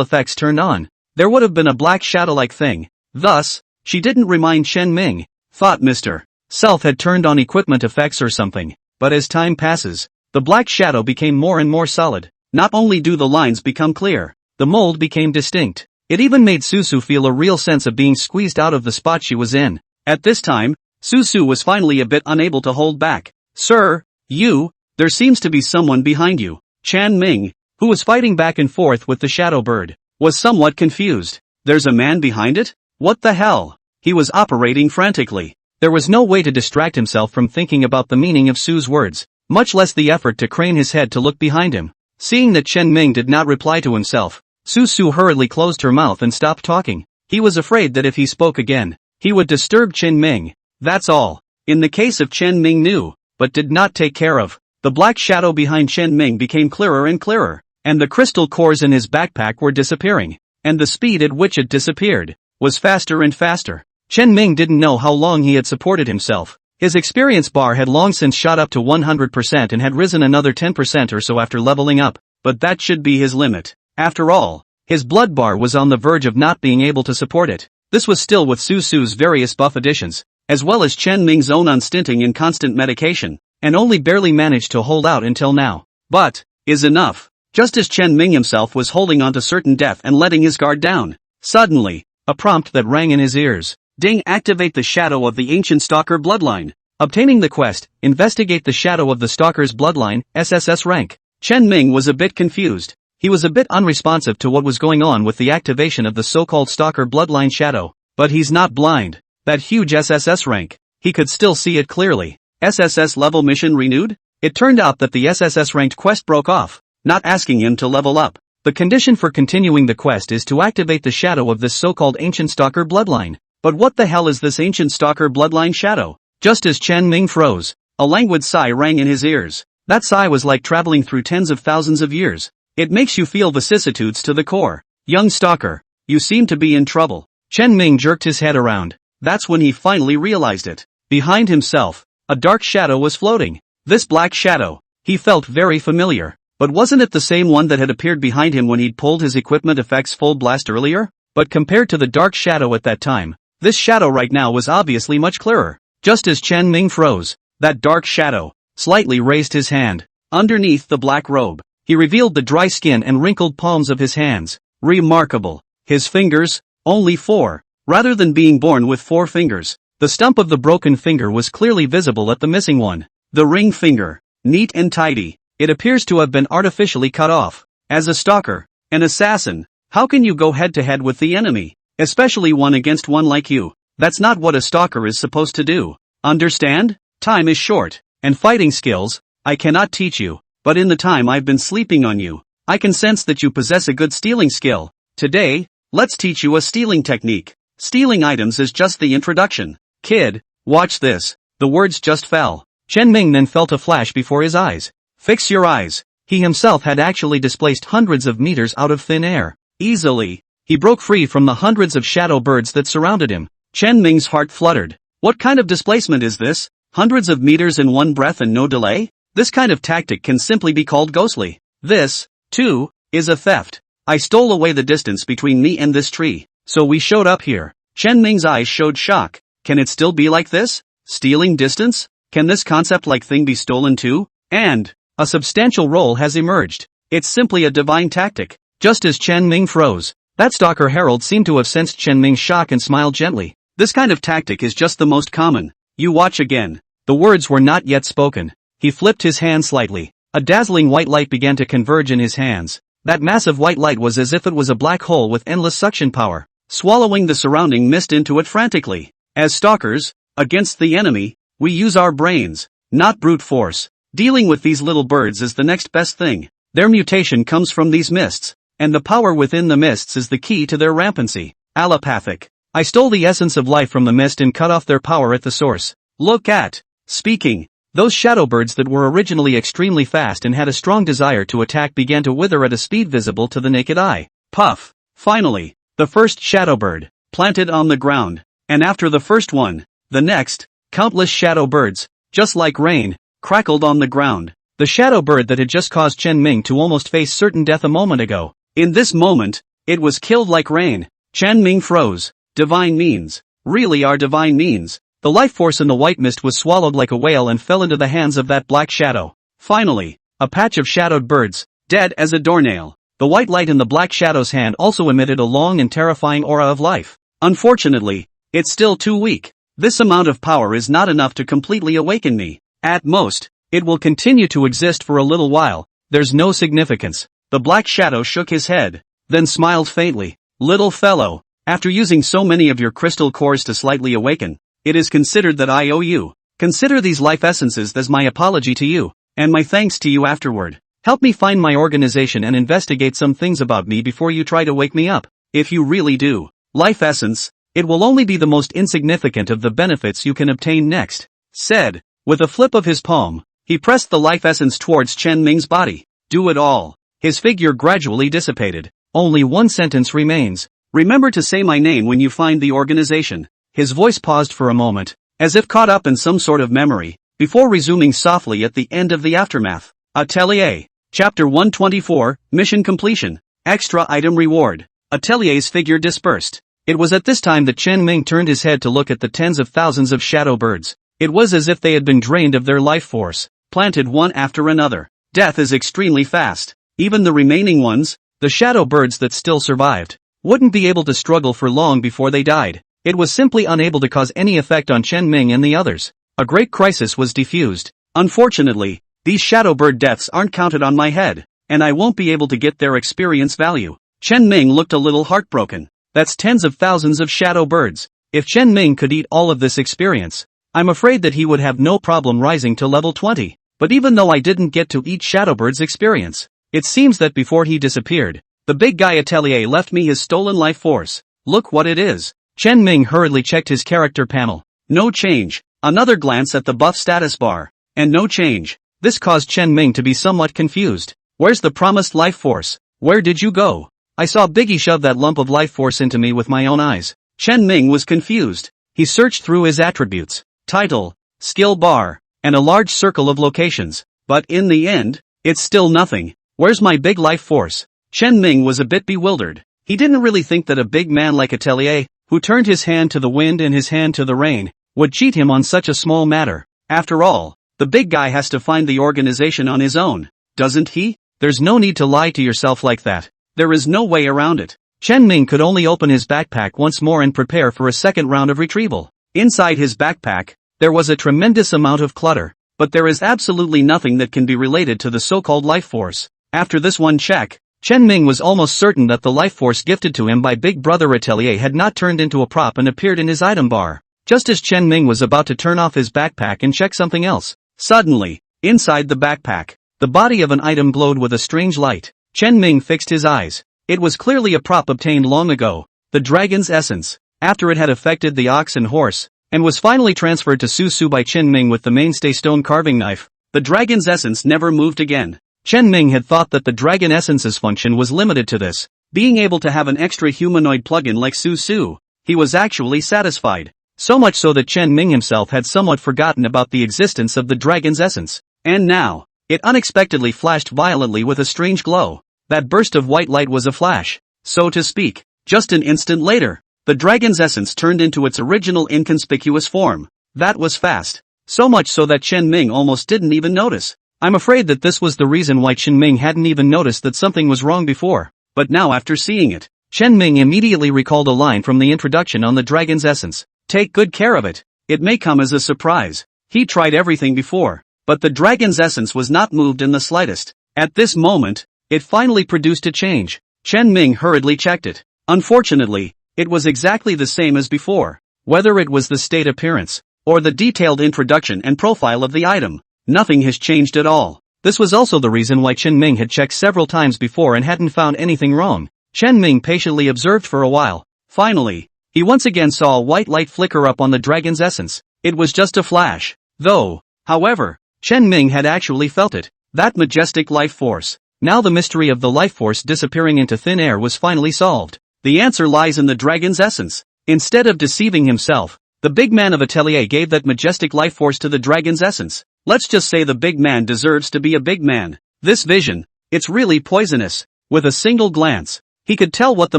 effects turned on, there would have been a black shadow-like thing. Thus, she didn't remind Chen Ming. Thought Mr. Self had turned on equipment effects or something. But as time passes, the black shadow became more and more solid. Not only do the lines become clear, the mold became distinct. It even made Susu feel a real sense of being squeezed out of the spot she was in. At this time, Susu was finally a bit unable to hold back. Sir, there seems to be someone behind you. Chen Ming, who was fighting back and forth with the shadow bird, was somewhat confused. There's a man behind it? What the hell? He was operating frantically. There was no way to distract himself from thinking about the meaning of Su's words, much less the effort to crane his head to look behind him. Seeing that Chen Ming did not reply to himself, Susu hurriedly closed her mouth and stopped talking. He was afraid that if he spoke again, he would disturb Chen Ming. That's all. In the case of Chen Ming knew, but did not take care of. The black shadow behind Chen Ming became clearer and clearer, and the crystal cores in his backpack were disappearing, and the speed at which it disappeared was faster and faster. Chen Ming didn't know how long he had supported himself. His experience bar had long since shot up to 100% and had risen another 10% or so after leveling up, but that should be his limit. After all, his blood bar was on the verge of not being able to support it. This was still with Susu's various buff additions, as well as Chen Ming's own unstinting and constant medication, and only barely managed to hold out until now. But, is enough. Just as Chen Ming himself was holding on to certain death and letting his guard down, suddenly, a prompt that rang in his ears. Ding, activate the shadow of the ancient stalker bloodline. Obtaining the quest, investigate the shadow of the stalker's bloodline, SSS rank. Chen Ming was a bit confused. He was a bit unresponsive to what was going on with the activation of the so-called stalker bloodline shadow. But he's not blind. That huge SSS rank, he could still see it clearly. SSS level mission renewed? It turned out that the SSS ranked quest broke off, not asking him to level up. The condition for continuing the quest is to activate the shadow of this so-called ancient stalker bloodline. But what the hell is this ancient stalker bloodline shadow? Just as Chen Ming froze, a languid sigh rang in his ears. That sigh was like traveling through tens of thousands of years. It makes you feel vicissitudes to the core. Young stalker, you seem to be in trouble. Chen Ming jerked his head around. That's when he finally realized it. Behind himself, a dark shadow was floating. This black shadow, he felt very familiar. But wasn't it the same one that had appeared behind him when he'd pulled his equipment effects full blast earlier? But compared to the dark shadow at that time, this shadow right now was obviously much clearer. Just as Chen Ming froze, that dark shadow slightly raised his hand. Underneath the black robe, he revealed the dry skin and wrinkled palms of his hands. Remarkable. His fingers, only 4. Rather than being born with 4 fingers, the stump of the broken finger was clearly visible at the missing one. The ring finger, neat and tidy. It appears to have been artificially cut off. As a stalker, an assassin, how can you go head-to-head with the enemy? Especially one against one like you. That's not what a stalker is supposed to do. Understand? Time is short, and fighting skills, I cannot teach you, but in the time I've been sleeping on you, I can sense that you possess a good stealing skill. Today, let's teach you a stealing technique. Stealing items is just the introduction. Kid, watch this. The words just fell. Chen Ming then felt a flash before his eyes. Fix your eyes. He himself had actually displaced hundreds of meters out of thin air. Easily. He broke free from the hundreds of shadow birds that surrounded him. Chen Ming's heart fluttered. What kind of displacement is this? Hundreds of meters in one breath and no delay? This kind of tactic can simply be called ghostly. This, too, is a theft. I stole away the distance between me and this tree, so we showed up here. Chen Ming's eyes showed shock. Can it still be like this? Stealing distance? Can this concept-like thing be stolen too? And a substantial role has emerged. It's simply a divine tactic. Just as Chen Ming froze, that stalker herald seemed to have sensed Chen Ming's shock and smiled gently. This kind of tactic is just the most common. You watch again. The words were not yet spoken. He flipped his hand slightly. A dazzling white light began to converge in his hands. That massive white light was as if it was a black hole with endless suction power, swallowing the surrounding mist into it frantically. As stalkers, against the enemy, we use our brains, not brute force. Dealing with these little birds is the next best thing. Their mutation comes from these mists, and the power within the mists is the key to their rampancy. Allopathic. I stole the essence of life from the mist and cut off their power at the source. Look at. Speaking. Those shadow birds that were originally extremely fast and had a strong desire to attack began to wither at a speed visible to the naked eye. Puff. Finally, the first shadow bird, planted on the ground. And after the first one, the next, countless shadow birds, just like rain, crackled on the ground. The shadow bird that had just caused Chen Ming to almost face certain death a moment ago. In this moment, it was killed like rain. Chen Ming froze. Divine means. Really are divine means. The life force in the white mist was swallowed like a whale and fell into the hands of that black shadow. Finally, a patch of shadowed birds, dead as a doornail. The white light in the black shadow's hand also emitted a long and terrifying aura of life. Unfortunately, it's still too weak. This amount of power is not enough to completely awaken me. At most, it will continue to exist for a little while. There's no significance. The black shadow shook his head, then smiled faintly. Little fellow, after using so many of your crystal cores to slightly awaken, it is considered that I owe you. Consider these life essences as my apology to you, and my thanks to you afterward. Help me find my organization and investigate some things about me before you try to wake me up. If you really do. Life essence, it will only be the most insignificant of the benefits you can obtain next. Said, with a flip of his palm, he pressed the life essence towards Chen Ming's body. Do it all. His figure gradually dissipated. Only one sentence remains. Remember to say my name when you find the organization. His voice paused for a moment, as if caught up in some sort of memory, before resuming softly at the end of the aftermath. Atelier. Chapter 124, Mission Completion. Extra Item Reward. Atelier's figure dispersed. It was at this time that Chen Ming turned his head to look at the tens of thousands of shadow birds. It was as if they had been drained of their life force, planted one after another. Death is extremely fast. Even the remaining ones, the shadow birds that still survived, wouldn't be able to struggle for long before they died. It was simply unable to cause any effect on Chen Ming and the others. A great crisis was diffused. Unfortunately, these shadow bird deaths aren't counted on my head, and I won't be able to get their experience value. Chen Ming looked a little heartbroken. That's tens of thousands of shadow birds. If Chen Ming could eat all of this experience, I'm afraid that he would have no problem rising to level 20. But even though I didn't get to eat Shadowbird's experience, it seems that before he disappeared, the big guy Atelier left me his stolen life force. Look what it is. Chen Ming hurriedly checked his character panel. No change. Another glance at the buff status bar. And no change. This caused Chen Ming to be somewhat confused. Where's the promised life force? Where did you go? I saw Biggie shove that lump of life force into me with my own eyes. Chen Ming was confused. He searched through his attributes, title, skill bar, and a large circle of locations. But in the end, it's still nothing. Where's my big life force? Chen Ming was a bit bewildered. He didn't really think that a big man like Atelier, who turned his hand to the wind and his hand to the rain, would cheat him on such a small matter. After all, the big guy has to find the organization on his own, doesn't he? There's no need to lie to yourself like that. There is no way around it. Chen Ming could only open his backpack once more and prepare for a second round of retrieval. Inside his backpack, there was a tremendous amount of clutter, but there is absolutely nothing that can be related to the so-called life force. After this one check, Chen Ming was almost certain that the life force gifted to him by Big Brother Atelier had not turned into a prop and appeared in his item bar. Just as Chen Ming was about to turn off his backpack and check something else, suddenly, inside the backpack, the body of an item glowed with a strange light. Chen Ming fixed his eyes. It was clearly a prop obtained long ago, the dragon's essence, after it had affected the ox and horse, and was finally transferred to Su Su by Chen Ming with the mainstay stone carving knife. The dragon's essence never moved again. Chen Ming had thought that the dragon essence's function was limited to this, being able to have an extra humanoid plugin like Su Su. He was actually satisfied. So much so that Chen Ming himself had somewhat forgotten about the existence of the dragon's essence. And now, it unexpectedly flashed violently with a strange glow. That burst of white light was a flash, so to speak. Just an instant later, the dragon's essence turned into its original inconspicuous form. That was fast. So much so that Chen Ming almost didn't even notice. I'm afraid that this was the reason why Chen Ming hadn't even noticed that something was wrong before. But now after seeing it, Chen Ming immediately recalled a line from the introduction on the dragon's essence. Take good care of it. It may come as a surprise. He tried everything before, but the dragon's essence was not moved in the slightest. At this moment, it finally produced a change. Chen Ming hurriedly checked it. Unfortunately, it was exactly the same as before. Whether it was the state appearance, or the detailed introduction and profile of the item, nothing has changed at all. This was also the reason why Chen Ming had checked several times before and hadn't found anything wrong. Chen Ming patiently observed for a while. Finally, he once again saw a white light flicker up on the dragon's essence. It was just a flash. Though, however, Chen Ming had actually felt it. That majestic life force. Now the mystery of the life force disappearing into thin air was finally solved. The answer lies in the dragon's essence. Instead of deceiving himself, the big man of Atelier gave that majestic life force to the dragon's essence. Let's just say the big man deserves to be a big man. This vision, it's really poisonous. With a single glance, he could tell what the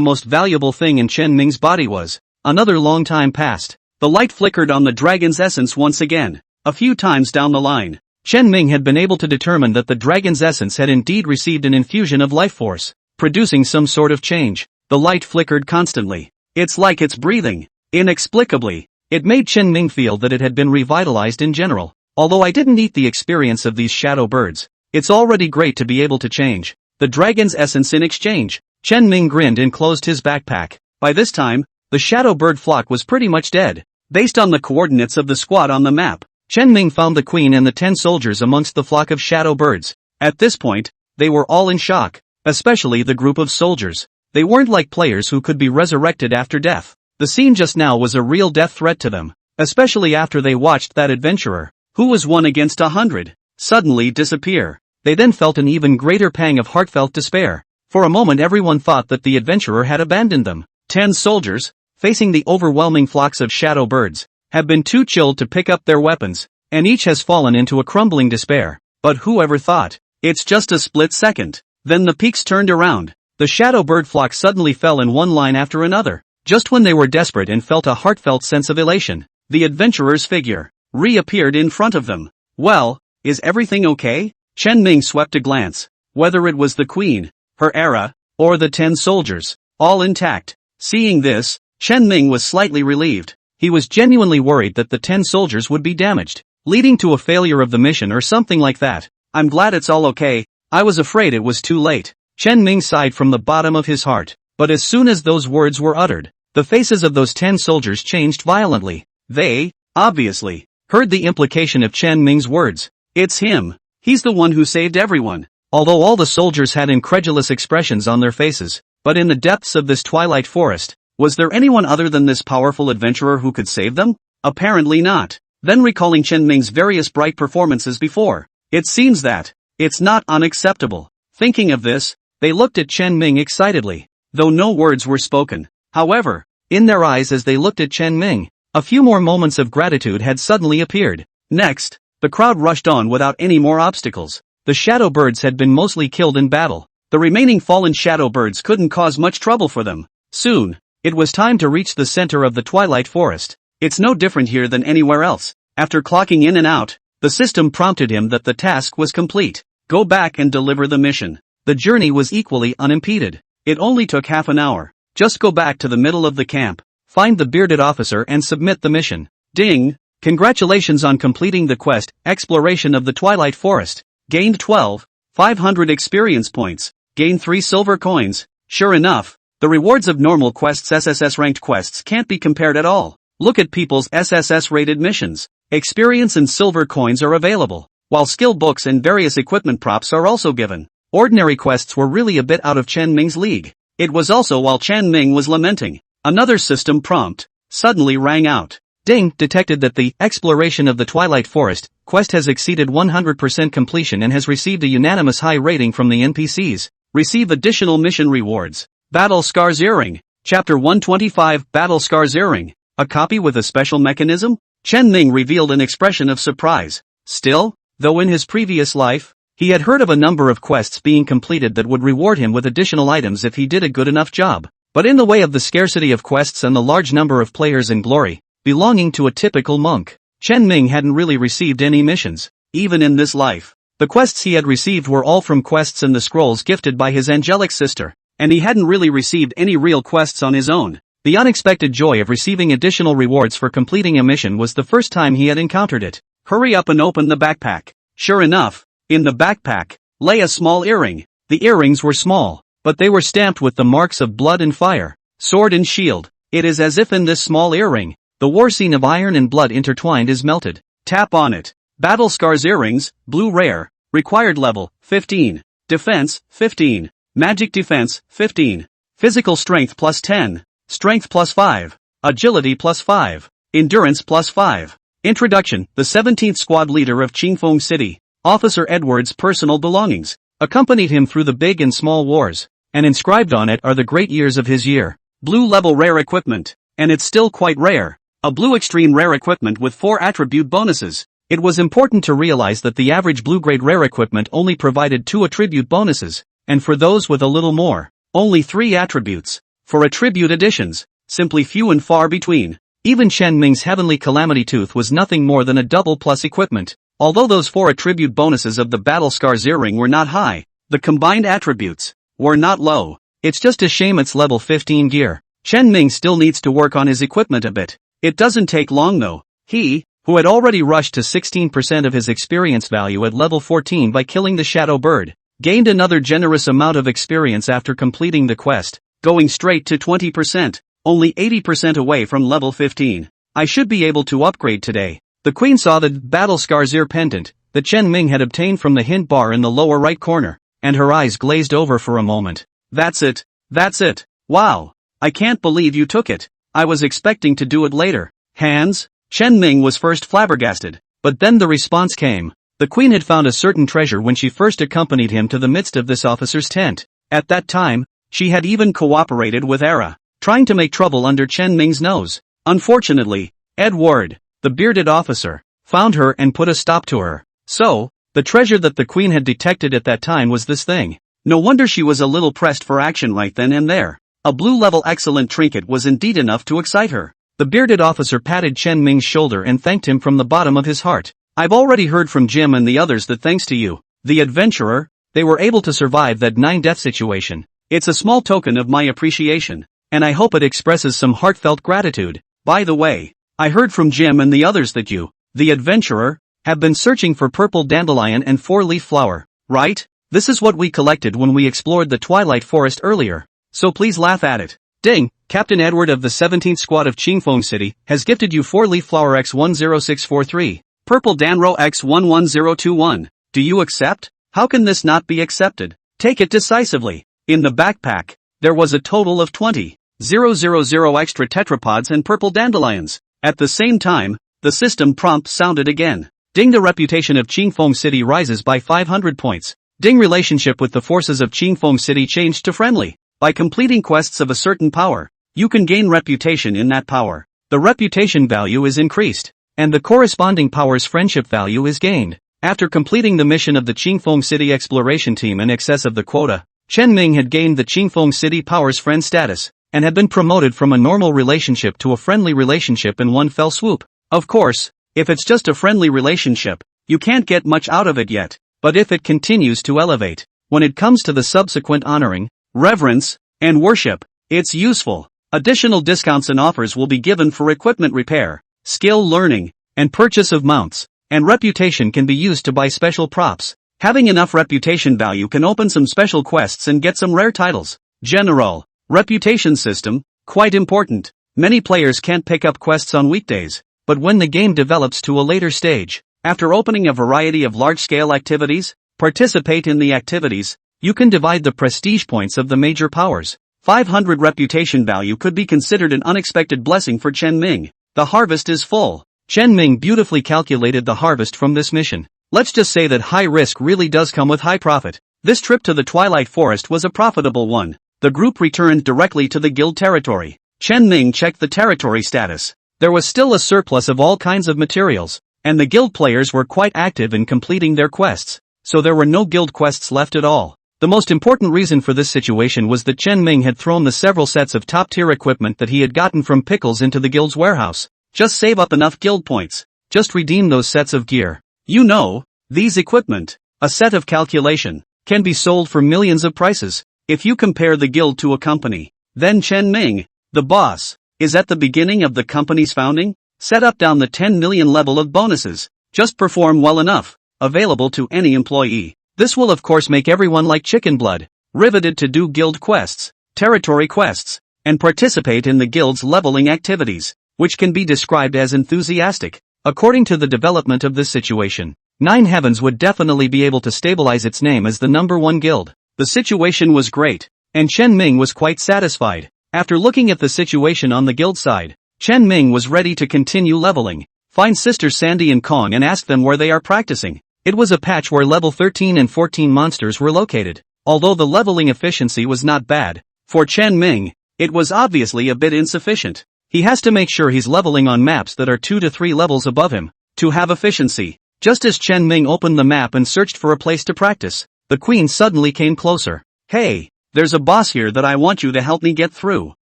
most valuable thing in Chen Ming's body was. Another long time passed. The light flickered on the dragon's essence once again. A few times down the line, Chen Ming had been able to determine that the dragon's essence had indeed received an infusion of life force, producing some sort of change. The light flickered constantly. It's like it's breathing. Inexplicably, it made Chen Ming feel that it had been revitalized in general. Although I didn't eat the experience of these shadow birds, it's already great to be able to change the dragon's essence in exchange. Chen Ming grinned and closed his backpack. By this time, the shadow bird flock was pretty much dead. Based on the coordinates of the squad on the map, Chen Ming found the queen and the 10 soldiers amongst the flock of shadow birds. At this point, they were all in shock, especially the group of soldiers. They weren't like players who could be resurrected after death. The scene just now was a real death threat to them, especially after they watched that adventurer, who was 1 against 100, suddenly disappear. They then felt an even greater pang of heartfelt despair. For a moment everyone thought that the adventurer had abandoned them. 10 soldiers, facing the overwhelming flocks of shadow birds, have been too chilled to pick up their weapons, and each has fallen into a crumbling despair. But whoever thought? It's just a split second. Then the peaks turned around. The shadow bird flock suddenly fell in one line after another. Just when they were desperate and felt a heartfelt sense of elation, the adventurer's figure reappeared in front of them. Well, is everything okay? Chen Ming swept a glance. Whether it was the queen, her era, or the 10 soldiers, all intact. Seeing this, Chen Ming was slightly relieved. He was genuinely worried that the 10 soldiers would be damaged, leading to a failure of the mission or something like that. I'm glad it's all okay. I was afraid it was too late. Chen Ming sighed from the bottom of his heart. But as soon as those words were uttered, the faces of those 10 soldiers changed violently. They, obviously, heard the implication of Chen Ming's words. It's him. He's the one who saved everyone. Although all the soldiers had incredulous expressions on their faces, but in the depths of this twilight forest, was there anyone other than this powerful adventurer who could save them? Apparently not. Then recalling Chen Ming's various bright performances before, it seems that it's not unacceptable. Thinking of this, they looked at Chen Ming excitedly, though no words were spoken. However, in their eyes as they looked at Chen Ming, a few more moments of gratitude had suddenly appeared. Next, the crowd rushed on without any more obstacles. The shadow birds had been mostly killed in battle. The remaining fallen shadow birds couldn't cause much trouble for them. Soon, it was time to reach the center of the twilight forest. It's no different here than anywhere else. After clocking in and out, the system prompted him that the task was complete. Go back and deliver the mission. The journey was equally unimpeded. It only took half an hour. Just go back to the middle of the camp, find the bearded officer and submit the mission. Ding! Congratulations on completing the quest, Exploration of the Twilight Forest. Gained 12,500 experience points. Gained 3 silver coins. Sure enough, the rewards of normal quests SSS ranked quests can't be compared at all. Look at people's SSS rated missions. Experience and silver coins are available, while skill books and various equipment props are also given. Ordinary quests were really a bit out of Chen Ming's league. It was also while Chen Ming was lamenting. Another system prompt suddenly rang out. Ding! Detected that the Exploration of the Twilight Forest quest has exceeded 100% completion and has received a unanimous high rating from the NPCs. Receive additional mission rewards. Battle Scars Earring. Chapter 125 Battle Scars Earring. A copy with a special mechanism? Chen Ming revealed an expression of surprise. Still, though in his previous life, he had heard of a number of quests being completed that would reward him with additional items if he did a good enough job. But in the way of the scarcity of quests and the large number of players in Glory, belonging to a typical monk, Chen Ming hadn't really received any missions, even in this life. The quests he had received were all from quests and the scrolls gifted by his angelic sister, and he hadn't really received any real quests on his own. The unexpected joy of receiving additional rewards for completing a mission was the first time he had encountered it. Hurry up and open the backpack. Sure enough, in the backpack lay a small earring. The earrings were small, but they were stamped with the marks of blood and fire, sword and shield. It is as if in this small earring, the war scene of iron and blood intertwined is melted. Tap on it. Battle Scars Earrings, Blue Rare, Required Level, 15. Defense, 15. Magic Defense, 15. Physical Strength plus 10. Strength plus 5. Agility plus 5. Endurance plus 5. Introduction. The 17th Squad Leader of Qingfeng City, Officer Edward's personal belongings, accompanied him through the big and small wars, and inscribed on it are the great years of his year. Blue level rare equipment, and it's still quite rare. A blue extreme rare equipment with 4 attribute bonuses. It was important to realize that the average blue grade rare equipment only provided 2 attribute bonuses, and for those with a little more, only 3 attributes. For attribute additions, simply few and far between. Even Chen Ming's Heavenly Calamity Tooth was nothing more than a double plus equipment. Although those 4 attribute bonuses of the Battle Scars Earring were not high, the combined attributes were not low. It's just a shame it's level 15 gear. Chen Ming still needs to work on his equipment a bit. It doesn't take long though. He, who had already rushed to 16% of his experience value at level 14 by killing the Shadow Bird, gained another generous amount of experience after completing the quest, going straight to 20%, only 80% away from level 15. I should be able to upgrade today. The Queen saw the Battle Scars Ear pendant that Chen Ming had obtained from the hint bar in the lower right corner, and her eyes glazed over for a moment. That's it. That's it. Wow. I can't believe you took it. I was expecting to do it later. Hands? Chen Ming was first flabbergasted, but then the response came. The Queen had found a certain treasure when she first accompanied him to the midst of this officer's tent. At that time, she had even cooperated with Era, trying to make trouble under Chen Ming's nose. Unfortunately, Edward, the bearded officer, found her and put a stop to her. So, the treasure that the Queen had detected at that time was this thing. No wonder she was a little pressed for action right then and there. A blue-level excellent trinket was indeed enough to excite her. The bearded officer patted Chen Ming's shoulder and thanked him from the bottom of his heart. I've already heard from Jim and the others that thanks to you, the adventurer, they were able to survive that 9-death situation. It's a small token of my appreciation, and I hope it expresses some heartfelt gratitude. By the way, I heard from Jim and the others that you, the adventurer, have been searching for purple dandelion and 4-leaf flower, right? This is what we collected when we explored the Twilight Forest earlier, so please laugh at it. Ding! Captain Edward of the 17th Squad of Qingfeng City has gifted you 4-leaf flower X10643, purple danro X11021. Do you accept? How can this not be accepted? Take it decisively. In the backpack, there was a total of 20,000 extra tetrapods and purple dandelions. At the same time, the system prompt sounded again. Ding! The reputation of Qingfeng City rises by 500 points. Ding! Relationship with the forces of Qingfeng City changed to friendly. By completing quests of a certain power, you can gain reputation in that power. The reputation value is increased, and the corresponding power's friendship value is gained. After completing the mission of the Qingfeng City exploration team in excess of the quota, Chen Ming had gained the Qingfeng City Power's friend status, and had been promoted from a normal relationship to a friendly relationship in one fell swoop. Of course, if it's just a friendly relationship, you can't get much out of it yet, but if it continues to elevate, when it comes to the subsequent honoring, reverence, and worship, it's useful. Additional discounts and offers will be given for equipment repair, skill learning, and purchase of mounts, and reputation can be used to buy special props. Having enough reputation value can open some special quests and get some rare titles. General reputation system, quite important. Many players can't pick up quests on weekdays, but when the game develops to a later stage, after opening a variety of large-scale activities, participate in the activities, you can divide the prestige points of the major powers. 500 reputation value could be considered an unexpected blessing for Chen Ming. The harvest is full. Chen Ming beautifully calculated the harvest from this mission. Let's just say that high risk really does come with high profit. This trip to the Twilight Forest was a profitable one. The group returned directly to the guild territory. Chen Ming checked the territory status. There was still a surplus of all kinds of materials, and the guild players were quite active in completing their quests, so there were no guild quests left at all. The most important reason for this situation was that Chen Ming had thrown the several sets of top-tier equipment that he had gotten from Pickles into the guild's warehouse. Just save up enough guild points. just redeem those sets of gear. You know, these equipment, a set of calculation, can be sold for millions of prices. If you compare the guild to a company, then Chen Ming, the boss, is at the beginning of the company's founding, set up down the 10 million level of bonuses. Just perform well enough, available to any employee. This will of course make everyone like chicken blood, riveted to do guild quests, territory quests, and participate in the guild's leveling activities, which can be described as enthusiastic. According to the development of this situation, Nine Heavens would definitely be able to stabilize its name as the #1 guild. The situation was great, and Chen Ming was quite satisfied. After looking at the situation on the guild side, Chen Ming was ready to continue leveling, find sisters Sandy and Kong and ask them where they are practicing. It was a patch where level 13 and 14 monsters were located. Although the leveling efficiency was not bad, for Chen Ming, it was obviously a bit insufficient. He has to make sure he's leveling on maps that are 2 to 3 levels above him, to have efficiency. Just as Chen Ming opened the map and searched for a place to practice, the queen suddenly came closer. Hey, there's a boss here that I want you to help me get through.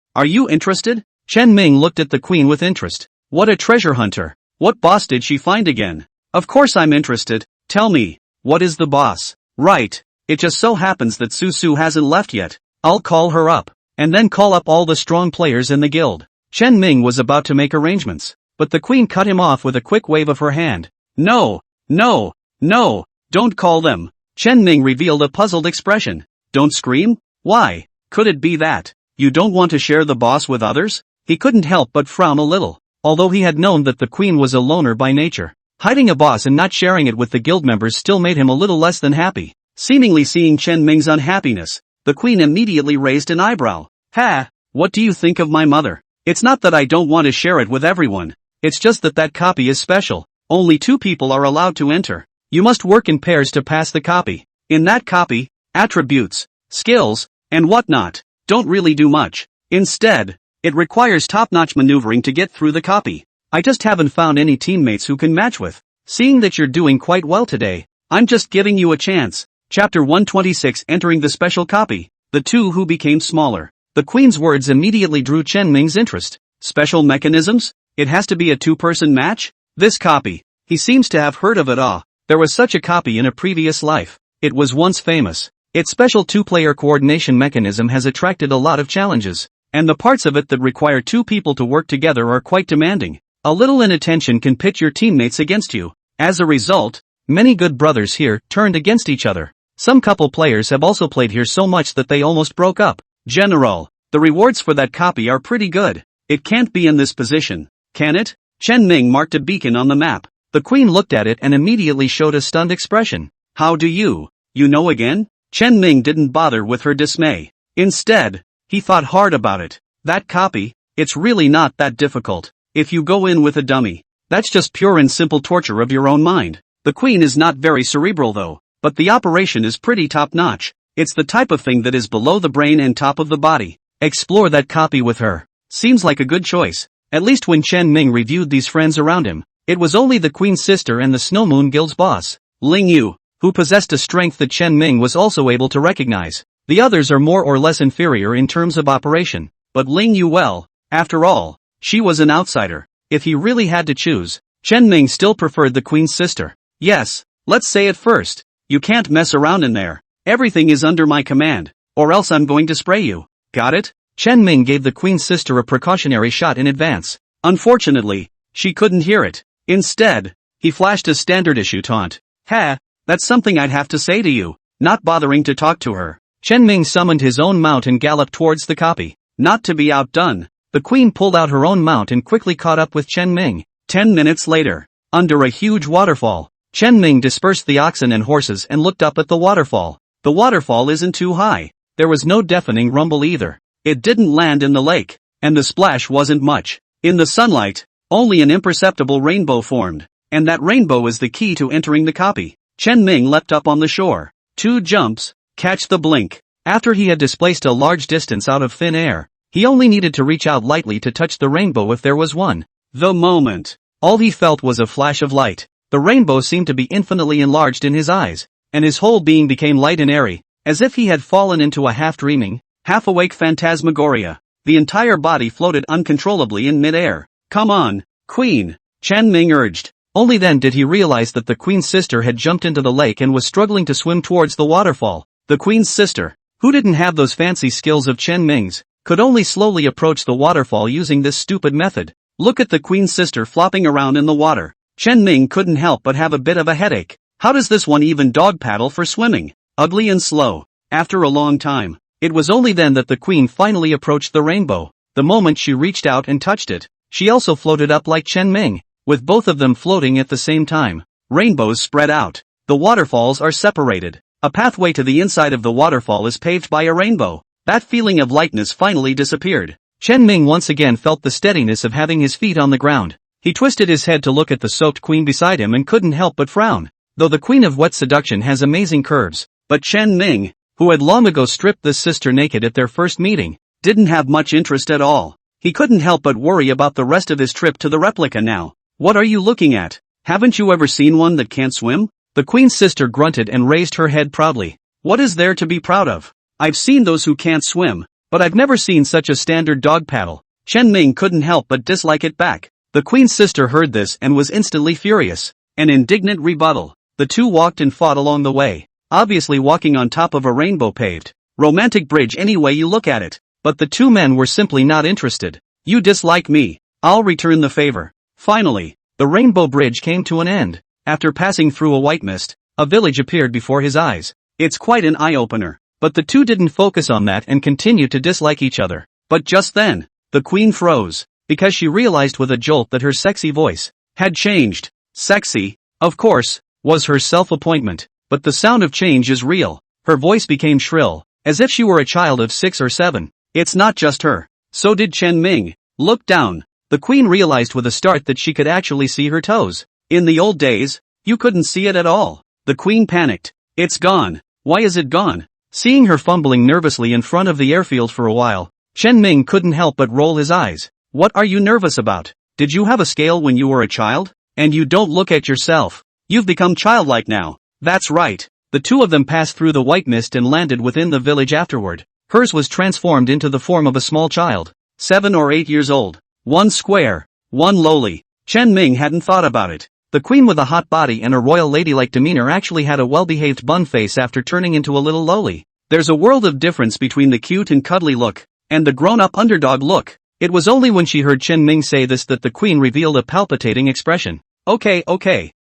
Are you interested? Chen Ming looked at the queen with interest. What a treasure hunter. What boss did she find again? Of course I'm interested. Tell me, what is the boss? Right, it just so happens that Su hasn't left yet. I'll call her up, and then call up all the strong players in the guild. Chen Ming was about to make arrangements, but the queen cut him off with a quick wave of her hand. No, don't call them. Chen Ming revealed a puzzled expression. Don't scream? Why? Could it be that you don't want to share the boss with others? He couldn't help but frown a little, although he had known that the queen was a loner by nature. Hiding a boss and not sharing it with the guild members still made him a little less than happy. Seemingly seeing Chen Ming's unhappiness, the queen immediately raised an eyebrow. Ha! What do you think of my mother? It's not that I don't want to share it with everyone. It's just that copy is special. Only 2 people are allowed to enter. You must work in pairs to pass the copy. In that copy, attributes, skills, and whatnot, don't really do much. Instead, it requires top-notch maneuvering to get through the copy. I just haven't found any teammates who can match with. Seeing that you're doing quite well today, I'm just giving you a chance. Chapter 126 Entering the Special Copy. The two who became smaller. The queen's words immediately drew Chen Ming's interest. Special mechanisms? It has to be a 2-person match? This copy. He seems to have heard of it. There was such a copy in a previous life. It was once famous. Its special 2-player coordination mechanism has attracted a lot of challenges, and the parts of it that require 2 people to work together are quite demanding. A little inattention can pit your teammates against you. As a result, many good brothers here turned against each other. Some couple players have also played here so much that they almost broke up. General, the rewards for that copy are pretty good. It can't be in this position, can it? Chen Ming marked a beacon on the map. The queen looked at it and immediately showed a stunned expression. How do you know again? Chen Ming didn't bother with her dismay. Instead, he thought hard about it. That copy, it's really not that difficult. If you go in with a dummy, that's just pure and simple torture of your own mind. The queen is not very cerebral though, but the operation is pretty top-notch. It's the type of thing that is below the brain and top of the body. Explore that copy with her. Seems like a good choice. At least when Chen Ming reviewed these friends around him, it was only the queen's sister and the Snow Moon Guild's boss, Ling Yu, who possessed a strength that Chen Ming was also able to recognize. The others are more or less inferior in terms of operation, but Ling Yu, well, after all, she was an outsider. If he really had to choose, Chen Ming still preferred the queen's sister. Yes, let's say it first. You can't mess around in there. Everything is under my command, or else I'm going to spray you. Got it? Chen Ming gave the queen's sister a precautionary shot in advance. Unfortunately, she couldn't hear it. Instead, he flashed a standard issue taunt. Ha, that's something I'd have to say to you. Not bothering to talk to her, Chen Ming summoned his own mount and galloped towards the copy. Not to be outdone, the queen pulled out her own mount and quickly caught up with Chen Ming. 10 minutes later, under a huge waterfall, Chen Ming dispersed the oxen and horses and looked up at the waterfall. The waterfall isn't too high. There was no deafening rumble either. It didn't land in the lake, and the splash wasn't much. In the sunlight, only an imperceptible rainbow formed, and that rainbow is the key to entering the copy. Chen Ming leapt up on the shore. 2 jumps, catch the blink. After he had displaced a large distance out of thin air, he only needed to reach out lightly to touch the rainbow if there was one. The moment, all he felt was a flash of light. The rainbow seemed to be infinitely enlarged in his eyes, and his whole being became light and airy, as if he had fallen into a half-dreaming, half-awake phantasmagoria. The entire body floated uncontrollably in mid-air. Come on, Queen, Chen Ming urged. Only then did he realize that the queen's sister had jumped into the lake and was struggling to swim towards the waterfall. The queen's sister, who didn't have those fancy skills of Chen Ming's, could only slowly approach the waterfall using this stupid method. Look at the queen's sister flopping around in the water. Chen Ming couldn't help but have a bit of a headache. How does this one even dog paddle for swimming? Ugly and slow. After a long time, it was only then that the queen finally approached the rainbow. The moment she reached out and touched it, she also floated up like Chen Ming, with both of them floating at the same time. Rainbows spread out. The waterfalls are separated. A pathway to the inside of the waterfall is paved by a rainbow. That feeling of lightness finally disappeared. Chen Ming once again felt the steadiness of having his feet on the ground. He twisted his head to look at the soaked queen beside him and couldn't help but frown. Though the queen of wet seduction has amazing curves, but Chen Ming, who had long ago stripped this sister naked at their first meeting, didn't have much interest at all. He couldn't help but worry about the rest of his trip to the replica now. What are you looking at? Haven't you ever seen one that can't swim? The queen's sister grunted and raised her head proudly. What is there to be proud of? I've seen those who can't swim, but I've never seen such a standard dog paddle. Chen Ming couldn't help but dislike it back. The queen's sister heard this and was instantly furious. An indignant rebuttal. The two walked and fought along the way, obviously walking on top of a rainbow-paved, romantic bridge any way you look at it. But the two men were simply not interested. You dislike me, I'll return the favor. Finally, the rainbow bridge came to an end. After passing through a white mist, a village appeared before his eyes. It's quite an eye-opener. But the two didn't focus on that and continued to dislike each other. But just then, the queen froze, because she realized with a jolt that her sexy voice had changed. Sexy, of course, was her self-appointment, but the sound of change is real. Her voice became shrill, as if she were a child of 6 or 7. It's not just her. So did Chen Ming. Look down. The queen realized with a start that she could actually see her toes. In the old days, you couldn't see it at all. The queen panicked. It's gone. Why is it gone? Seeing her fumbling nervously in front of the airfield for a while, Chen Ming couldn't help but roll his eyes. What are you nervous about? Did you have a scale when you were a child? And you don't look at yourself. You've become childlike now. That's right. The two of them passed through the white mist and landed within the village afterward. Hers was transformed into the form of a small child, 7 or 8 years old. One square, one lowly. Chen Ming hadn't thought about it. The queen with a hot body and a royal ladylike demeanor actually had a well-behaved bun face after turning into a little lowly. There's a world of difference between the cute and cuddly look and the grown-up underdog look. It was only when she heard Chen Ming say this that the queen revealed a palpitating expression. Okay.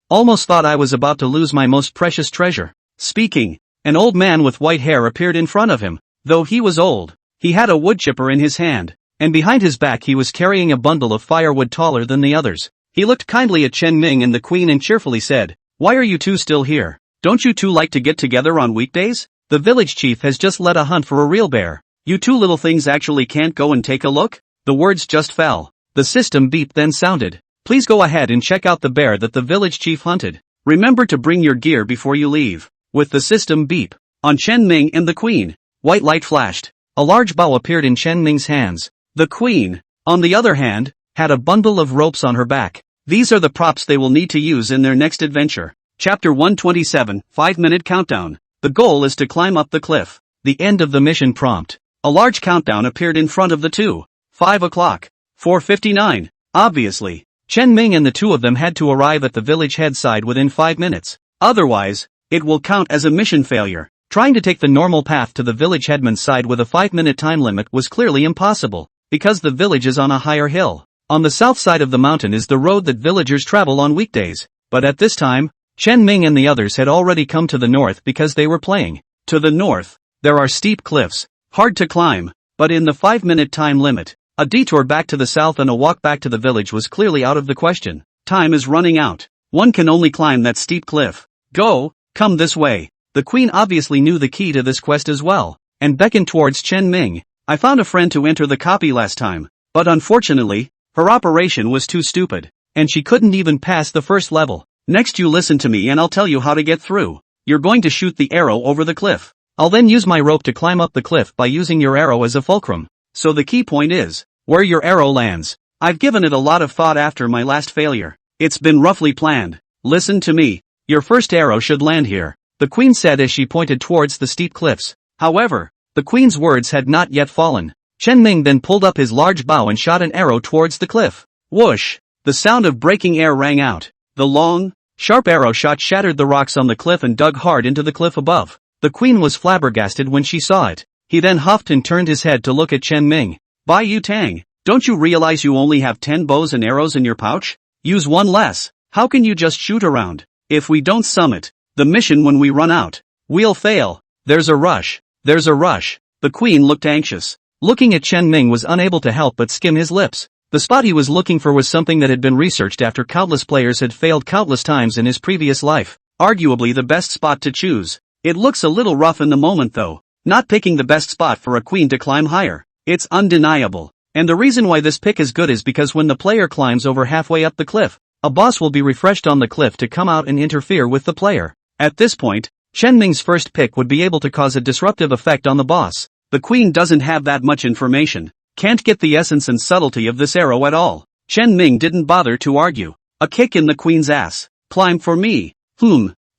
Almost thought I was about to lose my most precious treasure. Speaking, an old man with white hair appeared in front of him. Though he was old, he had a wood chipper in his hand, and behind his back he was carrying a bundle of firewood taller than the others. He looked kindly at Chen Ming and the queen and cheerfully said, "Why are you two still here? Don't you two like to get together on weekdays? The village chief has just led a hunt for a real bear. You two little things actually can't go and take a look?" The words just fell. The system beep then sounded. "Please go ahead and check out the bear that the village chief hunted. Remember to bring your gear before you leave." With the system beep on Chen Ming and the queen, white light flashed. A large bow appeared in Chen Ming's hands. The queen, on the other hand, had a bundle of ropes on her back. These are the props they will need to use in their next adventure. Chapter 127, 5-minute countdown. The goal is to climb up the cliff. The end of the mission prompt. A large countdown appeared in front of the two. 5 o'clock. 4:59. Obviously, Chen Ming and the two of them had to arrive at the village headside within 5 minutes. Otherwise, it will count as a mission failure. Trying to take the normal path to the village headman's side with a 5-minute time limit was clearly impossible, because the village is on a higher hill. On the south side of the mountain is the road that villagers travel on weekdays. But at this time, Chen Ming and the others had already come to the north because they were playing. To the north, there are steep cliffs, hard to climb, but in the 5-minute time limit, a detour back to the south and a walk back to the village was clearly out of the question. Time is running out. One can only climb that steep cliff. Come this way. The queen obviously knew the key to this quest as well, and beckoned towards Chen Ming. "I found a friend to enter the copy last time, but unfortunately, her operation was too stupid, and she couldn't even pass the first level. Next you listen to me and I'll tell you how to get through. You're going to shoot the arrow over the cliff. I'll then use my rope to climb up the cliff by using your arrow as a fulcrum. So the key point is where your arrow lands. I've given it a lot of thought after my last failure. It's been roughly planned. Listen to me. Your first arrow should land here," the queen said as she pointed towards the steep cliffs. However, the queen's words had not yet fallen. Chen Ming then pulled up his large bow and shot an arrow towards the cliff. Whoosh! The sound of breaking air rang out. The long, sharp arrow shot shattered the rocks on the cliff and dug hard into the cliff above. The queen was flabbergasted when she saw it. He then huffed and turned his head to look at Chen Ming. Bai Yu Tang, don't you realize you only have 10 bows and arrows in your pouch? Use one less. How can you just shoot around? If we don't summit the mission when we run out, we'll fail. There's a rush. There's a rush. The queen looked anxious. Looking at Chen Ming was unable to help but skim his lips. The spot he was looking for was something that had been researched after countless players had failed countless times in his previous life. Arguably the best spot to choose. It looks a little rough in the moment though. Not picking the best spot for a queen to climb higher. It's undeniable. And the reason why this pick is good is because when the player climbs over halfway up the cliff, a boss will be refreshed on the cliff to come out and interfere with the player. At this point, Chen Ming's first pick would be able to cause a disruptive effect on the boss. The queen doesn't have that much information. Can't get the essence and subtlety of this arrow at all. Chen Ming didn't bother to argue. A kick in the queen's ass. Climb for me.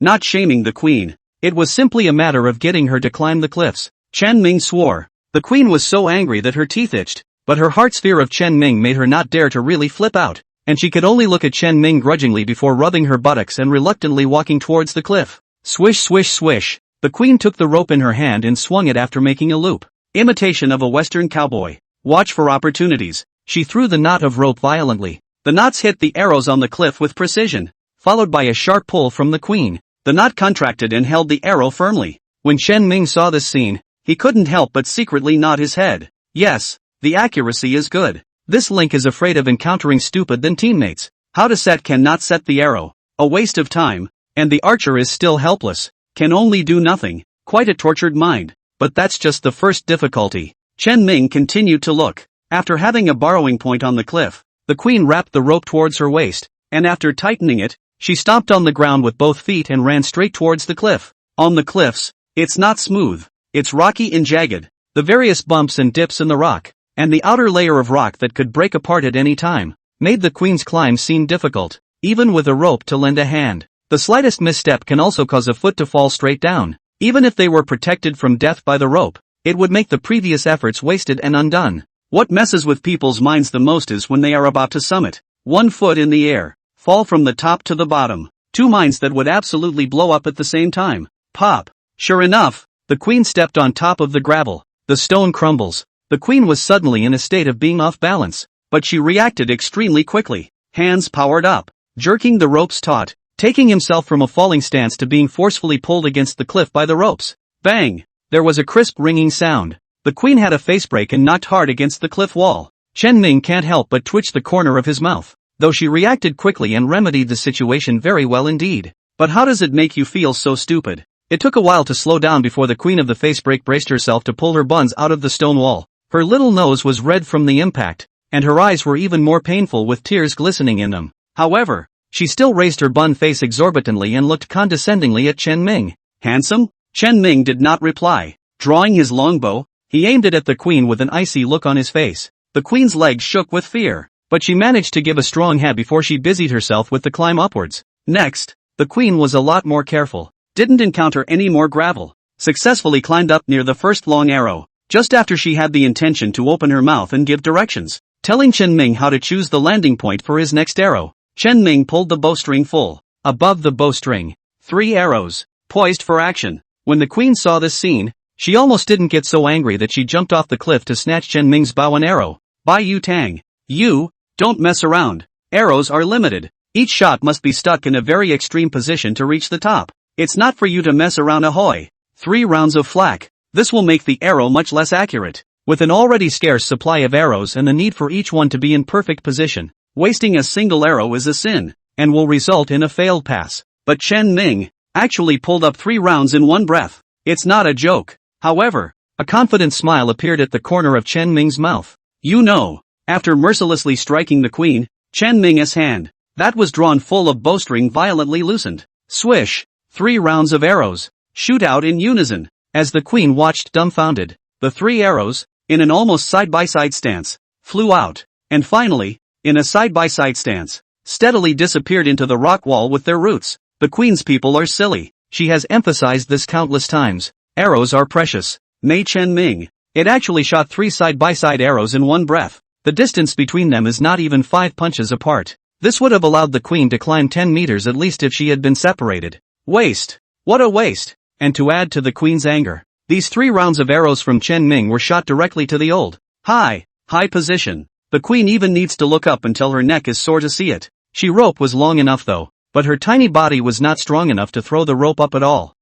Not shaming the queen. It was simply a matter of getting her to climb the cliffs. Chen Ming swore. The queen was so angry that her teeth itched, but her heart's fear of Chen Ming made her not dare to really flip out, and she could only look at Chen Ming grudgingly before rubbing her buttocks and reluctantly walking towards the cliff. Swish swish swish. The queen took the rope in her hand and swung it after making a loop. Imitation of a western cowboy. Watch for opportunities. She threw the knot of rope violently. The knots hit the arrows on the cliff with precision, followed by a sharp pull from the queen. The knot contracted and held the arrow firmly. When Chen Ming saw this scene, he couldn't help but secretly nod his head. Yes, the accuracy is good. This Link is afraid of encountering stupid than teammates. How to set cannot set the arrow. A waste of time. And the archer is still helpless. Can only do nothing. Quite a tortured mind. But that's just the first difficulty. Chen Ming continued to look. After having a borrowing point on the cliff, the queen wrapped the rope towards her waist, and after tightening it, she stomped on the ground with both feet and ran straight towards the cliff. On the cliffs, it's not smooth. It's rocky and jagged. The various bumps and dips in the rock, and the outer layer of rock that could break apart at any time, made the queen's climb seem difficult, even with a rope to lend a hand. The slightest misstep can also cause a foot to fall straight down. Even if they were protected from death by the rope, it would make the previous efforts wasted and undone. What messes with people's minds the most is when they are about to summit. 1 foot in the air, fall from the top to the bottom. 2 minds that would absolutely blow up at the same time. Pop. Sure enough, the queen stepped on top of the gravel. The stone crumbles. The queen was suddenly in a state of being off balance, but she reacted extremely quickly. Hands powered up, jerking the ropes taut, taking himself from a falling stance to being forcefully pulled against the cliff by the ropes. Bang! There was a crisp ringing sound. The queen had a face break and knocked hard against the cliff wall. Chen Ming can't help but twitch the corner of his mouth, though she reacted quickly and remedied the situation very well indeed. But how does it make you feel so stupid? It took a while to slow down before the queen of the face break braced herself to pull her buns out of the stone wall. Her little nose was red from the impact, and her eyes were even more painful with tears glistening in them. However, she still raised her bun face exorbitantly and looked condescendingly at Chen Ming. Handsome? Chen Ming did not reply. Drawing his longbow, he aimed it at the queen with an icy look on his face. The queen's legs shook with fear, but she managed to give a strong head before she busied herself with the climb upwards. Next, the queen was a lot more careful. Didn't encounter any more gravel. Successfully climbed up near the first long arrow, just after she had the intention to open her mouth and give directions, telling Chen Ming how to choose the landing point for his next arrow. Chen Ming pulled the bowstring full. Above the bowstring, 3 arrows, poised for action. When the queen saw this scene, she almost didn't get so angry that she jumped off the cliff to snatch Chen Ming's bow and arrow. Bai Yu Tang. You, don't mess around. Arrows are limited. Each shot must be stuck in a very extreme position to reach the top. It's not for you to mess around ahoy. 3 rounds of flak. This will make the arrow much less accurate. With an already scarce supply of arrows and the need for each one to be in perfect position, wasting a single arrow is a sin, and will result in a failed pass. But Chen Ming actually pulled up 3 rounds in one breath. It's not a joke. However, a confident smile appeared at the corner of Chen Ming's mouth. You know, after mercilessly striking the queen, Chen Ming's hand, that was drawn full of bowstring violently loosened. Swish! 3 rounds of arrows, shoot out in unison. As the queen watched dumbfounded, the 3 arrows, in an almost side-by-side stance, flew out, and finally, in a side-by-side stance, steadily disappeared into the rock wall with their roots. The queen's people are silly. She has emphasized this countless times. Arrows are precious. Mei Chen Ming. It actually shot 3 side-by-side arrows in one breath. The distance between them is not even 5 punches apart. This would have allowed the queen to climb 10 meters at least if she had been separated. Waste. What a waste. And to add to the queen's anger, these 3 rounds of arrows from Chen Ming were shot directly to the old, high position. The queen even needs to look up until her neck is sore to see it. She rope was long enough though, but her tiny body was not strong enough to throw the rope up at all.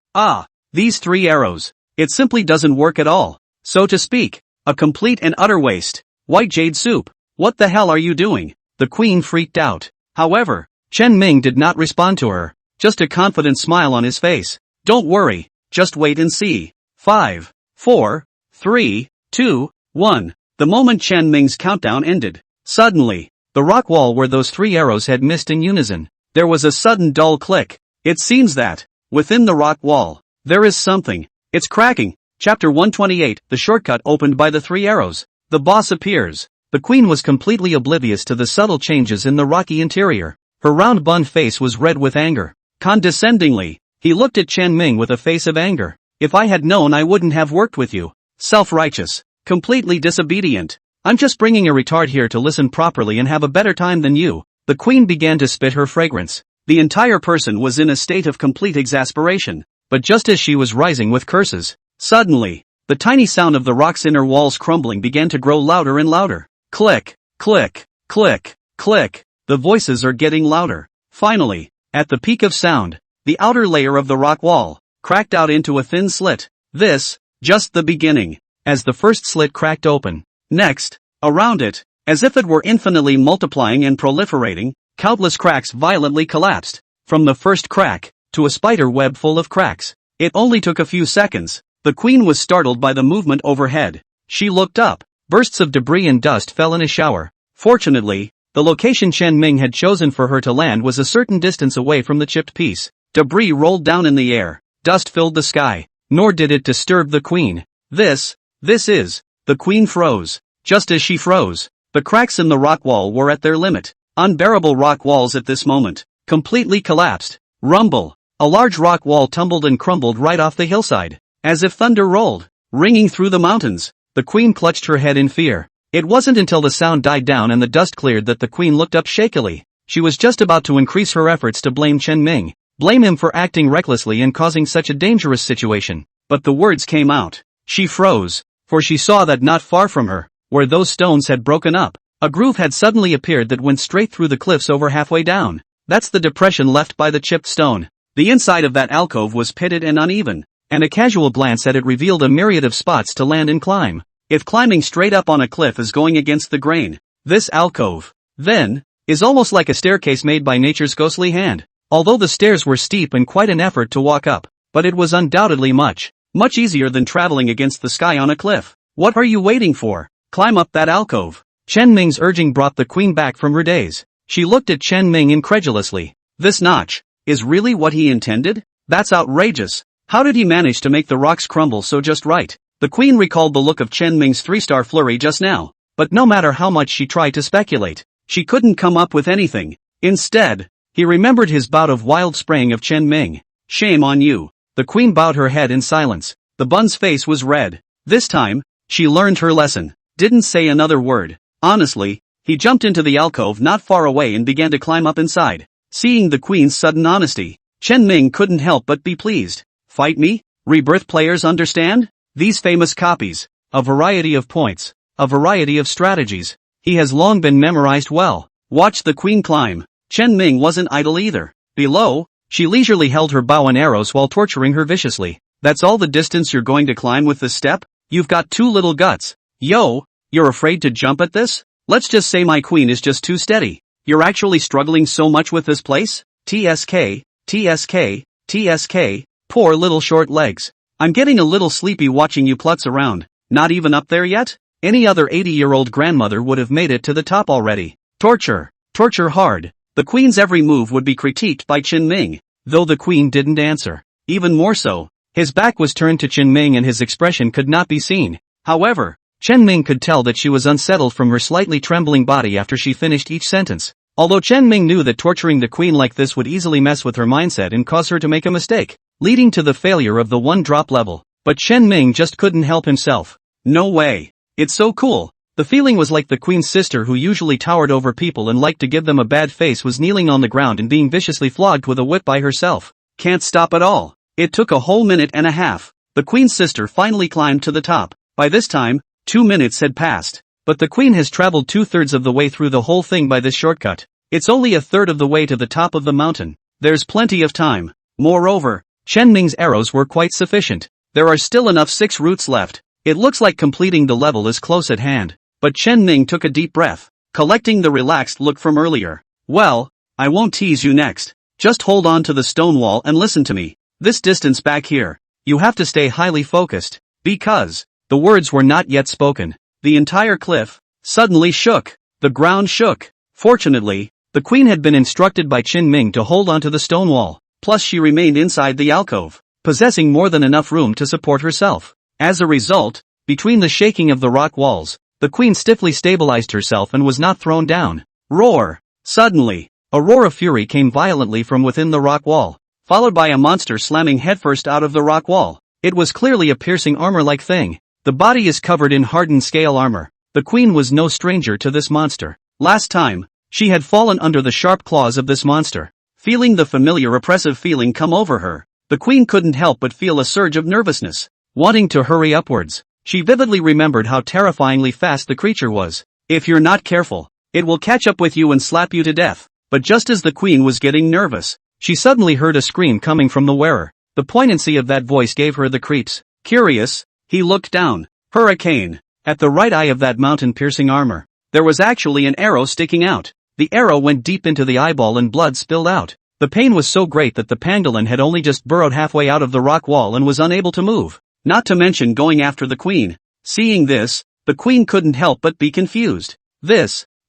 These 3 arrows. It simply doesn't work at all. So to speak, a complete and utter waste. White jade soup. What the hell are you doing? The queen freaked out. However, Chen Ming did not respond to her, just a confident smile on his face. Don't worry, just wait and see. 5, 4, 3, 2, 1. The moment Chen Ming's countdown ended, suddenly, the rock wall where those 3 arrows had missed in unison, there was a sudden dull click. It seems that, within the rock wall, there is something. It's cracking. Chapter 128, the shortcut opened by the 3 arrows. The boss appears. The queen was completely oblivious to the subtle changes in the rocky interior. Her round bun face was red with anger. Condescendingly, he looked at Chen Ming with a face of anger. If I had known I wouldn't have worked with you. Self-righteous. Completely disobedient. I'm just bringing a retard here to listen properly and have a better time than you. The queen began to spit her fragrance. The entire person was in a state of complete exasperation. But just as she was rising with curses, suddenly, the tiny sound of the rock's inner walls crumbling began to grow louder and louder. Click, click, click, click. The voices are getting louder. Finally, at the peak of sound, the outer layer of the rock wall cracked out into a thin slit. This, just the beginning, as the first slit cracked open. Next, around it, as if it were infinitely multiplying and proliferating, countless cracks violently collapsed. From the first crack, to a spider web full of cracks. It only took a few seconds. The queen was startled by the movement overhead. She looked up. Bursts of debris and dust fell in a shower. Fortunately, the location Chen Ming had chosen for her to land was a certain distance away from the chipped piece. Debris rolled down in the air. Dust filled the sky. Nor did it disturb the queen. This is. The queen froze. Just as she froze, the cracks in the rock wall were at their limit. Unbearable rock walls at this moment completely collapsed. Rumble. A large rock wall tumbled and crumbled right off the hillside, as if thunder rolled, ringing through the mountains. The queen clutched her head in fear. It wasn't until the sound died down and the dust cleared that the queen looked up shakily. She was just about to increase her efforts to blame Chen Ming, blame him for acting recklessly and causing such a dangerous situation. But the words came out. She froze, for she saw that not far from her, where those stones had broken up, a groove had suddenly appeared that went straight through the cliffs over halfway down. That's the depression left by the chipped stone. The inside of that alcove was pitted and uneven, and a casual glance at it revealed a myriad of spots to land and climb. If climbing straight up on a cliff is going against the grain, this alcove, then, is almost like a staircase made by nature's ghostly hand. Although the stairs were steep and quite an effort to walk up, but it was undoubtedly much easier than traveling against the sky on a cliff. What are you waiting for? Climb up that alcove. Chen Ming's urging brought the queen back from her daze. She looked at Chen Ming incredulously. This notch is really what he intended? That's outrageous. How did he manage to make the rocks crumble so just right? The queen recalled the look of Chen Ming's 3-star flurry just now, but no matter how much she tried to speculate, she couldn't come up with anything. Instead, he remembered his bout of wild spraying of Chen Ming. Shame on you. The queen bowed her head in silence. The bun's face was red. This time, she learned her lesson. Didn't say another word. Honestly, he jumped into the alcove not far away and began to climb up inside. Seeing the queen's sudden honesty, Chen Ming couldn't help but be pleased. Fight me? Rebirth players understand? These famous copies, a variety of points, a variety of strategies. He has long been memorized well. Watch the queen climb. Chen Ming wasn't idle either. Below, she leisurely held her bow and arrows while torturing her viciously. That's all the distance you're going to climb with this step? You've got too little guts. Yo, you're afraid to jump at this? Let's just say my queen is just too steady. You're actually struggling so much with this place? TSK, TSK, TSK, poor little short legs. I'm getting a little sleepy watching you klutz around. Not even up there yet? Any other 80-year-old grandmother would have made it to the top already. Torture, torture hard. The queen's every move would be critiqued by Chen Ming, though the queen didn't answer. Even more so, his back was turned to Chen Ming and his expression could not be seen. However, Chen Ming could tell that she was unsettled from her slightly trembling body after she finished each sentence. Although Chen Ming knew that torturing the queen like this would easily mess with her mindset and cause her to make a mistake, leading to the failure of the one-drop level. But Chen Ming just couldn't help himself. No way. It's so cool. The feeling was like the queen's sister, who usually towered over people and liked to give them a bad face, was kneeling on the ground and being viciously flogged with a whip by herself. Can't stop at all. It took a whole minute and a half. The queen's sister finally climbed to the top. By this time, 2 minutes had passed. But the queen has traveled 2/3 of the way through the whole thing by this shortcut. It's only a third of the way to the top of the mountain. There's plenty of time. Moreover, Chen Ming's arrows were quite sufficient. There are still enough 6 routes left. It looks like completing the level is close at hand. But Chen Ming took a deep breath, collecting the relaxed look from earlier. Well, I won't tease you next. Just hold on to the stone wall and listen to me. This distance back here, you have to stay highly focused. Because the words were not yet spoken. The entire cliff suddenly shook. The ground shook. Fortunately, the queen had been instructed by Chen Ming to hold onto the stone wall. Plus she remained inside the alcove, possessing more than enough room to support herself. As a result, between the shaking of the rock walls, the queen stiffly stabilized herself and was not thrown down. Roar! Suddenly, a roar of fury came violently from within the rock wall, followed by a monster slamming headfirst out of the rock wall. It was clearly a piercing armor-like thing. The body is covered in hardened scale armor. The queen was no stranger to this monster. Last time, she had fallen under the sharp claws of this monster. Feeling the familiar oppressive feeling come over her, the queen couldn't help but feel a surge of nervousness. Wanting to hurry upwards, she vividly remembered how terrifyingly fast the creature was. If you're not careful, it will catch up with you and slap you to death. But just as the queen was getting nervous, she suddenly heard a scream coming from the wearer. The poignancy of that voice gave her the creeps. Curious, he looked down. Hurricane! At the right eye of that mountain-piercing armor, there was actually an arrow sticking out. The arrow went deep into the eyeball and blood spilled out. The pain was so great that the pangolin had only just burrowed halfway out of the rock wall and was unable to move. Not to mention going after the queen. Seeing this, the queen couldn't help but be confused.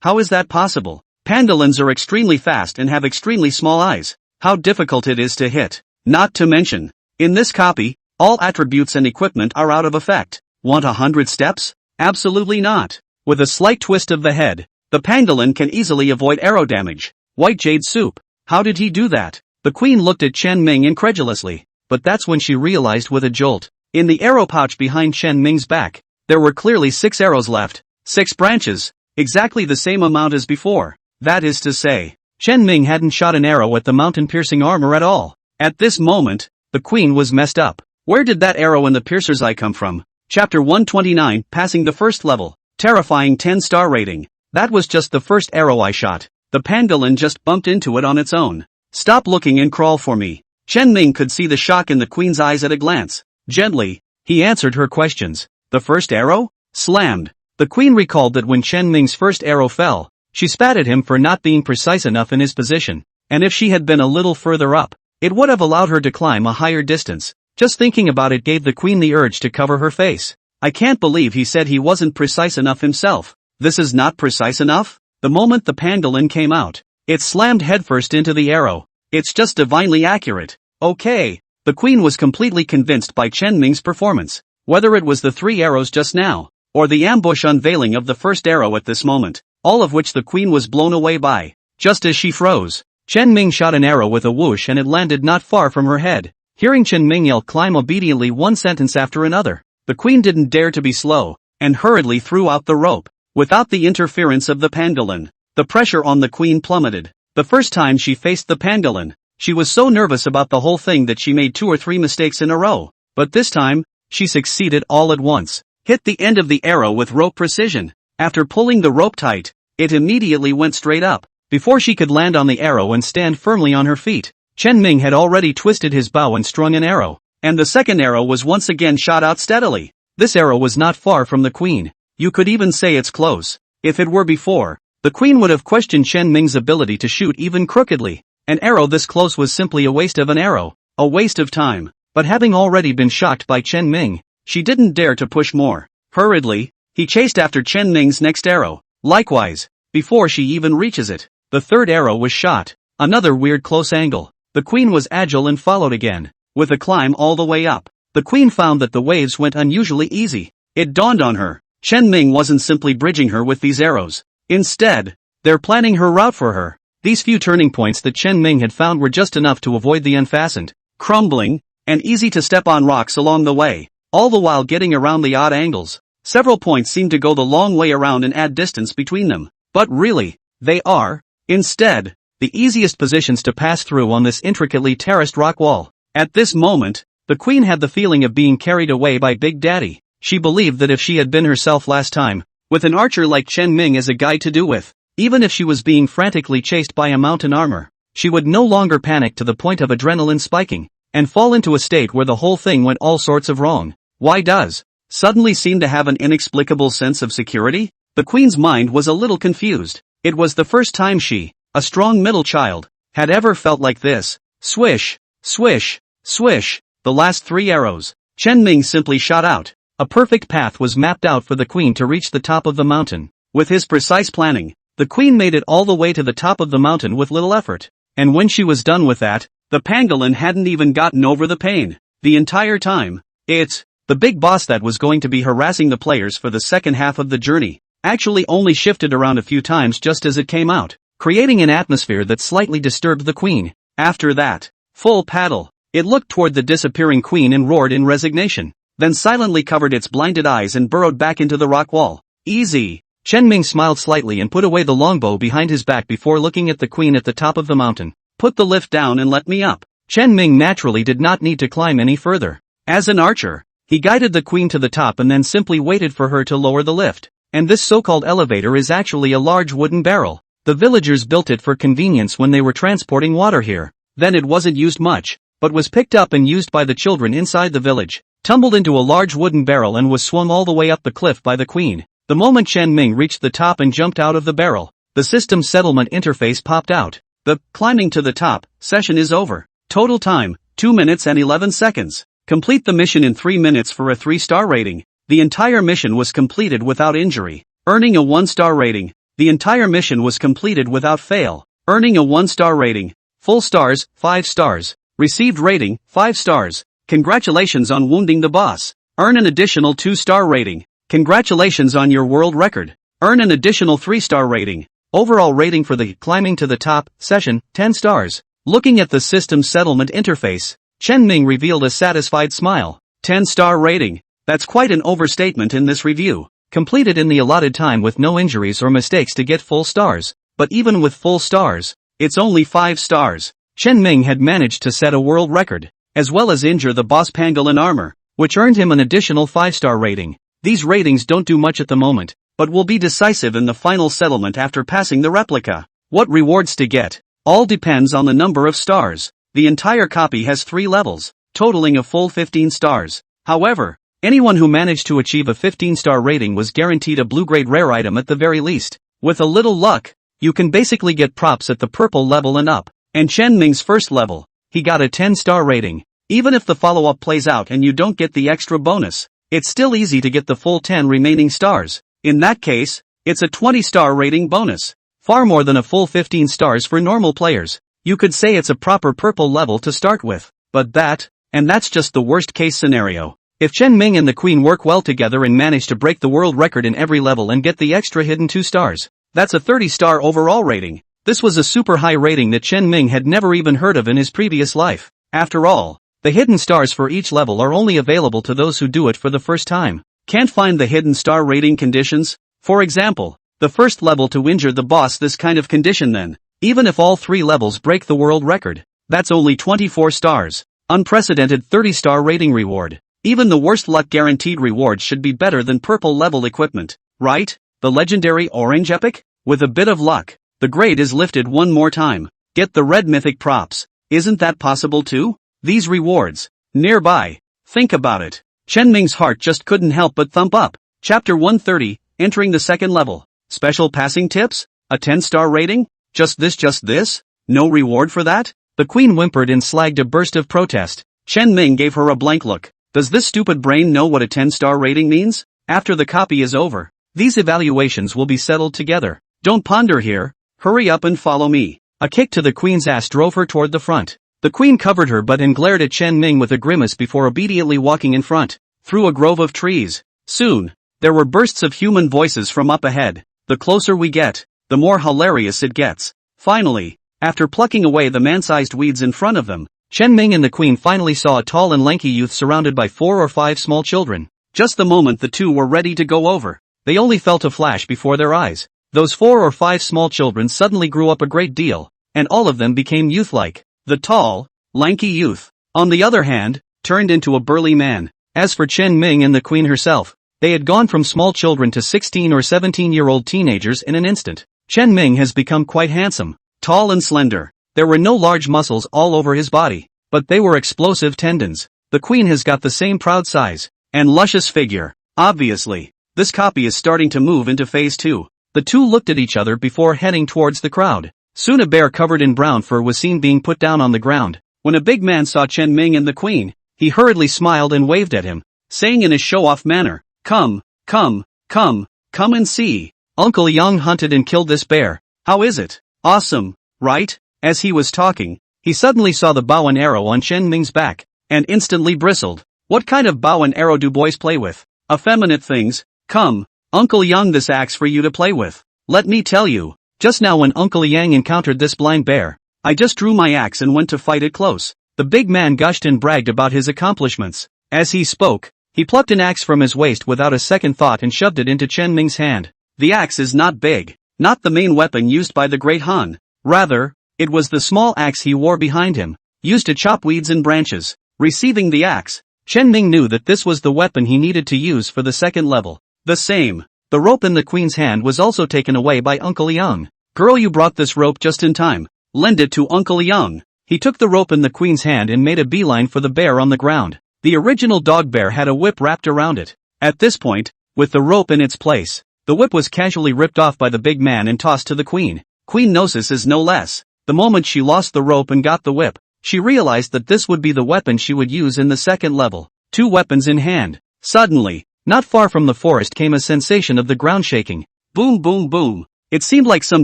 How is that possible? Pangolins are extremely fast and have extremely small eyes. How difficult it is to hit. Not to mention, in this copy, all attributes and equipment are out of effect. Want 100 steps? Absolutely not. With a slight twist of the head, the pangolin can easily avoid arrow damage. White jade soup. How did he do that? The queen looked at Chen Ming incredulously, but that's when she realized with a jolt. In the arrow pouch behind Chen Ming's back, there were clearly 6 arrows left. 6 branches, exactly the same amount as before. That is to say, Chen Ming hadn't shot an arrow at the mountain-piercing armor at all. At this moment, the queen was messed up. Where did that arrow in the piercer's eye come from? Chapter 129, passing the first level. Terrifying 10-star rating. That was just the first arrow I shot. The pangolin just bumped into it on its own. Stop looking and crawl for me. Chen Ming could see the shock in the queen's eyes at a glance. Gently, he answered her questions. The first arrow? Slammed. The queen recalled that when Chen Ming's first arrow fell, she spat at him for not being precise enough in his position, and if she had been a little further up, it would have allowed her to climb a higher distance. Just thinking about it gave the queen the urge to cover her face. I can't believe he said he wasn't precise enough himself. This is not precise enough? The moment the pangolin came out, it slammed headfirst into the arrow. It's just divinely accurate. Okay. The queen was completely convinced by Chen Ming's performance. Whether it was the 3 arrows just now, or the ambush unveiling of the first arrow at this moment, all of which the queen was blown away by. Just as she froze, Chen Ming shot an arrow with a whoosh and it landed not far from her head. Hearing Chen Ming yell climb obediently one sentence after another, the queen didn't dare to be slow, and hurriedly threw out the rope. Without the interference of the pangolin, the pressure on the queen plummeted. The first time she faced the pangolin, she was so nervous about the whole thing that she made 2 or 3 mistakes in a row. But this time, she succeeded all at once. Hit the end of the arrow with rope precision. After pulling the rope tight, it immediately went straight up. Before she could land on the arrow and stand firmly on her feet, Chen Ming had already twisted his bow and strung an arrow. And the second arrow was once again shot out steadily. This arrow was not far from the queen. You could even say it's close. If it were before, the queen would have questioned Chen Ming's ability to shoot even crookedly. An arrow this close was simply a waste of an arrow. A waste of time. But having already been shocked by Chen Ming, she didn't dare to push more. Hurriedly, he chased after Chen Ming's next arrow. Likewise, before she even reaches it, the third arrow was shot. Another weird close angle. The queen was agile and followed again. With a climb all the way up, the queen found that the waves went unusually easy. It dawned on her, Chen Ming wasn't simply bridging her with these arrows. Instead, they're planning her route for her. These few turning points that Chen Ming had found were just enough to avoid the unfastened, crumbling, and easy to step on rocks along the way, all the while getting around the odd angles. Several points seem to go the long way around and add distance between them. But really, they are, instead, the easiest positions to pass through on this intricately terraced rock wall. At this moment, the queen had the feeling of being carried away by Big Daddy. She believed that if she had been herself last time, with an archer like Chen Ming as a guide to do with, even if she was being frantically chased by a mountain armor, she would no longer panic to the point of adrenaline spiking, and fall into a state where the whole thing went all sorts of wrong. Why does suddenly seem to have an inexplicable sense of security? The queen's mind was a little confused. It was the first time she, a strong middle child, had ever felt like this. Swish, swish, swish, the last 3 arrows. Chen Ming simply shot out. A perfect path was mapped out for the queen to reach the top of the mountain. With his precise planning, the queen made it all the way to the top of the mountain with little effort. And when she was done with that, the pangolin hadn't even gotten over the pain. The entire time, the big boss that was going to be harassing the players for the second half of the journey, actually only shifted around a few times just as it came out, creating an atmosphere that slightly disturbed the queen. After that, full paddle, it looked toward the disappearing queen and roared in resignation, then silently covered its blinded eyes and burrowed back into the rock wall. Easy. Chen Ming smiled slightly and put away the longbow behind his back before looking at the queen at the top of the mountain. Put the lift down and let me up. Chen Ming naturally did not need to climb any further. As an archer, he guided the queen to the top and then simply waited for her to lower the lift. And this so-called elevator is actually a large wooden barrel. The villagers built it for convenience when they were transporting water here. Then it wasn't used much, but was picked up and used by the children inside the village, tumbled into a large wooden barrel and was swung all the way up the cliff by the queen. The moment Chen Ming reached the top and jumped out of the barrel, the system settlement interface popped out. The climbing to the top session is over. Total time, 2 minutes and 11 seconds. Complete the mission in 3 minutes for a 3-star rating. The entire mission was completed without injury, earning a 1-star rating. The entire mission was completed without fail, earning a 1-star rating. Full stars, 5 stars. Received rating, 5 stars. Congratulations on wounding the boss. Earn an additional 2-star rating. Congratulations on your world record. Earn an additional 3-star rating. Overall rating for the climbing to the top session, 10 stars. Looking at the system settlement interface, Chen Ming revealed a satisfied smile. 10-star rating. That's quite an overstatement in this review. Completed in the allotted time with no injuries or mistakes to get full stars. But even with full stars, it's only 5 stars. Chen Ming had managed to set a world record, as well as injure the boss pangolin armor, which earned him an additional 5-star rating. These ratings don't do much at the moment, but will be decisive in the final settlement after passing the replica. What rewards to get? All depends on the number of stars. The entire copy has 3 levels, totaling a full 15 stars. However, anyone who managed to achieve a 15-star rating was guaranteed a blue-grade rare item at the very least. With a little luck, you can basically get props at the purple level and up. And Chen Ming's first level, he got a 10-star rating. Even if the follow-up plays out and you don't get the extra bonus, it's still easy to get the full 10 remaining stars. In that case, it's a 20-star rating bonus. Far more than a full 15 stars for normal players. You could say it's a proper purple level to start with. But that's just the worst case scenario. If Chen Ming and the queen work well together and manage to break the world record in every level and get the extra hidden 2 stars, that's a 30-star overall rating. This was a super high rating that Chen Ming had never even heard of in his previous life. After all, the hidden stars for each level are only available to those who do it for the first time. Can't find the hidden star rating conditions? For example, the first level to injure the boss, this kind of condition then. Even if all 3 levels break the world record, that's only 24 stars. Unprecedented 30-star rating reward. Even the worst luck guaranteed rewards should be better than purple level equipment, right? The legendary orange epic? With a bit of luck, the grade is lifted one more time. Get the red mythic props. Isn't that possible too? These rewards. Nearby. Think about it. Chen Ming's heart just couldn't help but thump up. Chapter 130, entering the second level. Special passing tips? A 10-star rating? Just this? No reward for that? The queen whimpered and slagged a burst of protest. Chen Ming gave her a blank look. Does this stupid brain know what a 10-star rating means? After the copy is over, these evaluations will be settled together. Don't ponder here. Hurry up and follow me. A kick to the queen's ass drove her toward the front. The queen covered her butt and glared at Chen Ming with a grimace before obediently walking in front, through a grove of trees. Soon, there were bursts of human voices from up ahead. The closer we get, the more hilarious it gets. Finally, after plucking away the man-sized weeds in front of them, Chen Ming and the queen finally saw a tall and lanky youth surrounded by 4 or 5 small children. Just the moment the two were ready to go over, they only felt a flash before their eyes. Those 4 or 5 small children suddenly grew up a great deal, and all of them became youth-like. The tall, lanky youth, on the other hand, turned into a burly man. As for Chen Ming and the queen herself, they had gone from small children to 16 or 17-year-old teenagers in an instant. Chen Ming has become quite handsome, tall and slender. There were no large muscles all over his body, but they were explosive tendons. The queen has got the same proud size and luscious figure. Obviously, this copy is starting to move into phase 2. The two looked at each other before heading towards the crowd. Soon a bear covered in brown fur was seen being put down on the ground. When a big man saw Chen Ming and the queen, he hurriedly smiled and waved at him, saying in a show-off manner, "Come and see. Uncle Yang hunted and killed this bear. How is it? Awesome, right?" As he was talking, he suddenly saw the bow and arrow on Chen Ming's back, and instantly bristled. "What kind of bow and arrow do boys play with? Effeminate things. Come, Uncle Yang, this axe for you to play with. Let me tell you, just now when Uncle Yang encountered this blind bear, I just drew my axe and went to fight it close." The big man gushed and bragged about his accomplishments. As he spoke, he plucked an axe from his waist without a second thought and shoved it into Chen Ming's hand. The axe is not big, not the main weapon used by the Great Han. Rather, it was the small axe he wore behind him, used to chop weeds and branches. Receiving the axe, Chen Ming knew that this was the weapon he needed to use for the second level. The rope in the queen's hand was also taken away by Uncle Yang. "Girl, you brought this rope just in time. Lend it to Uncle Yang." He took the rope in the queen's hand and made a beeline for the bear on the ground. The original dog bear had a whip wrapped around it. At this point, with the rope in its place, the whip was casually ripped off by the big man and tossed to the queen. Queen Gnosis is no less. The moment she lost the rope and got the whip, she realized that this would be the weapon she would use in the second level. 2 weapons in hand. Suddenly, not far from the forest came a sensation of the ground shaking. Boom, boom, boom. It seemed like some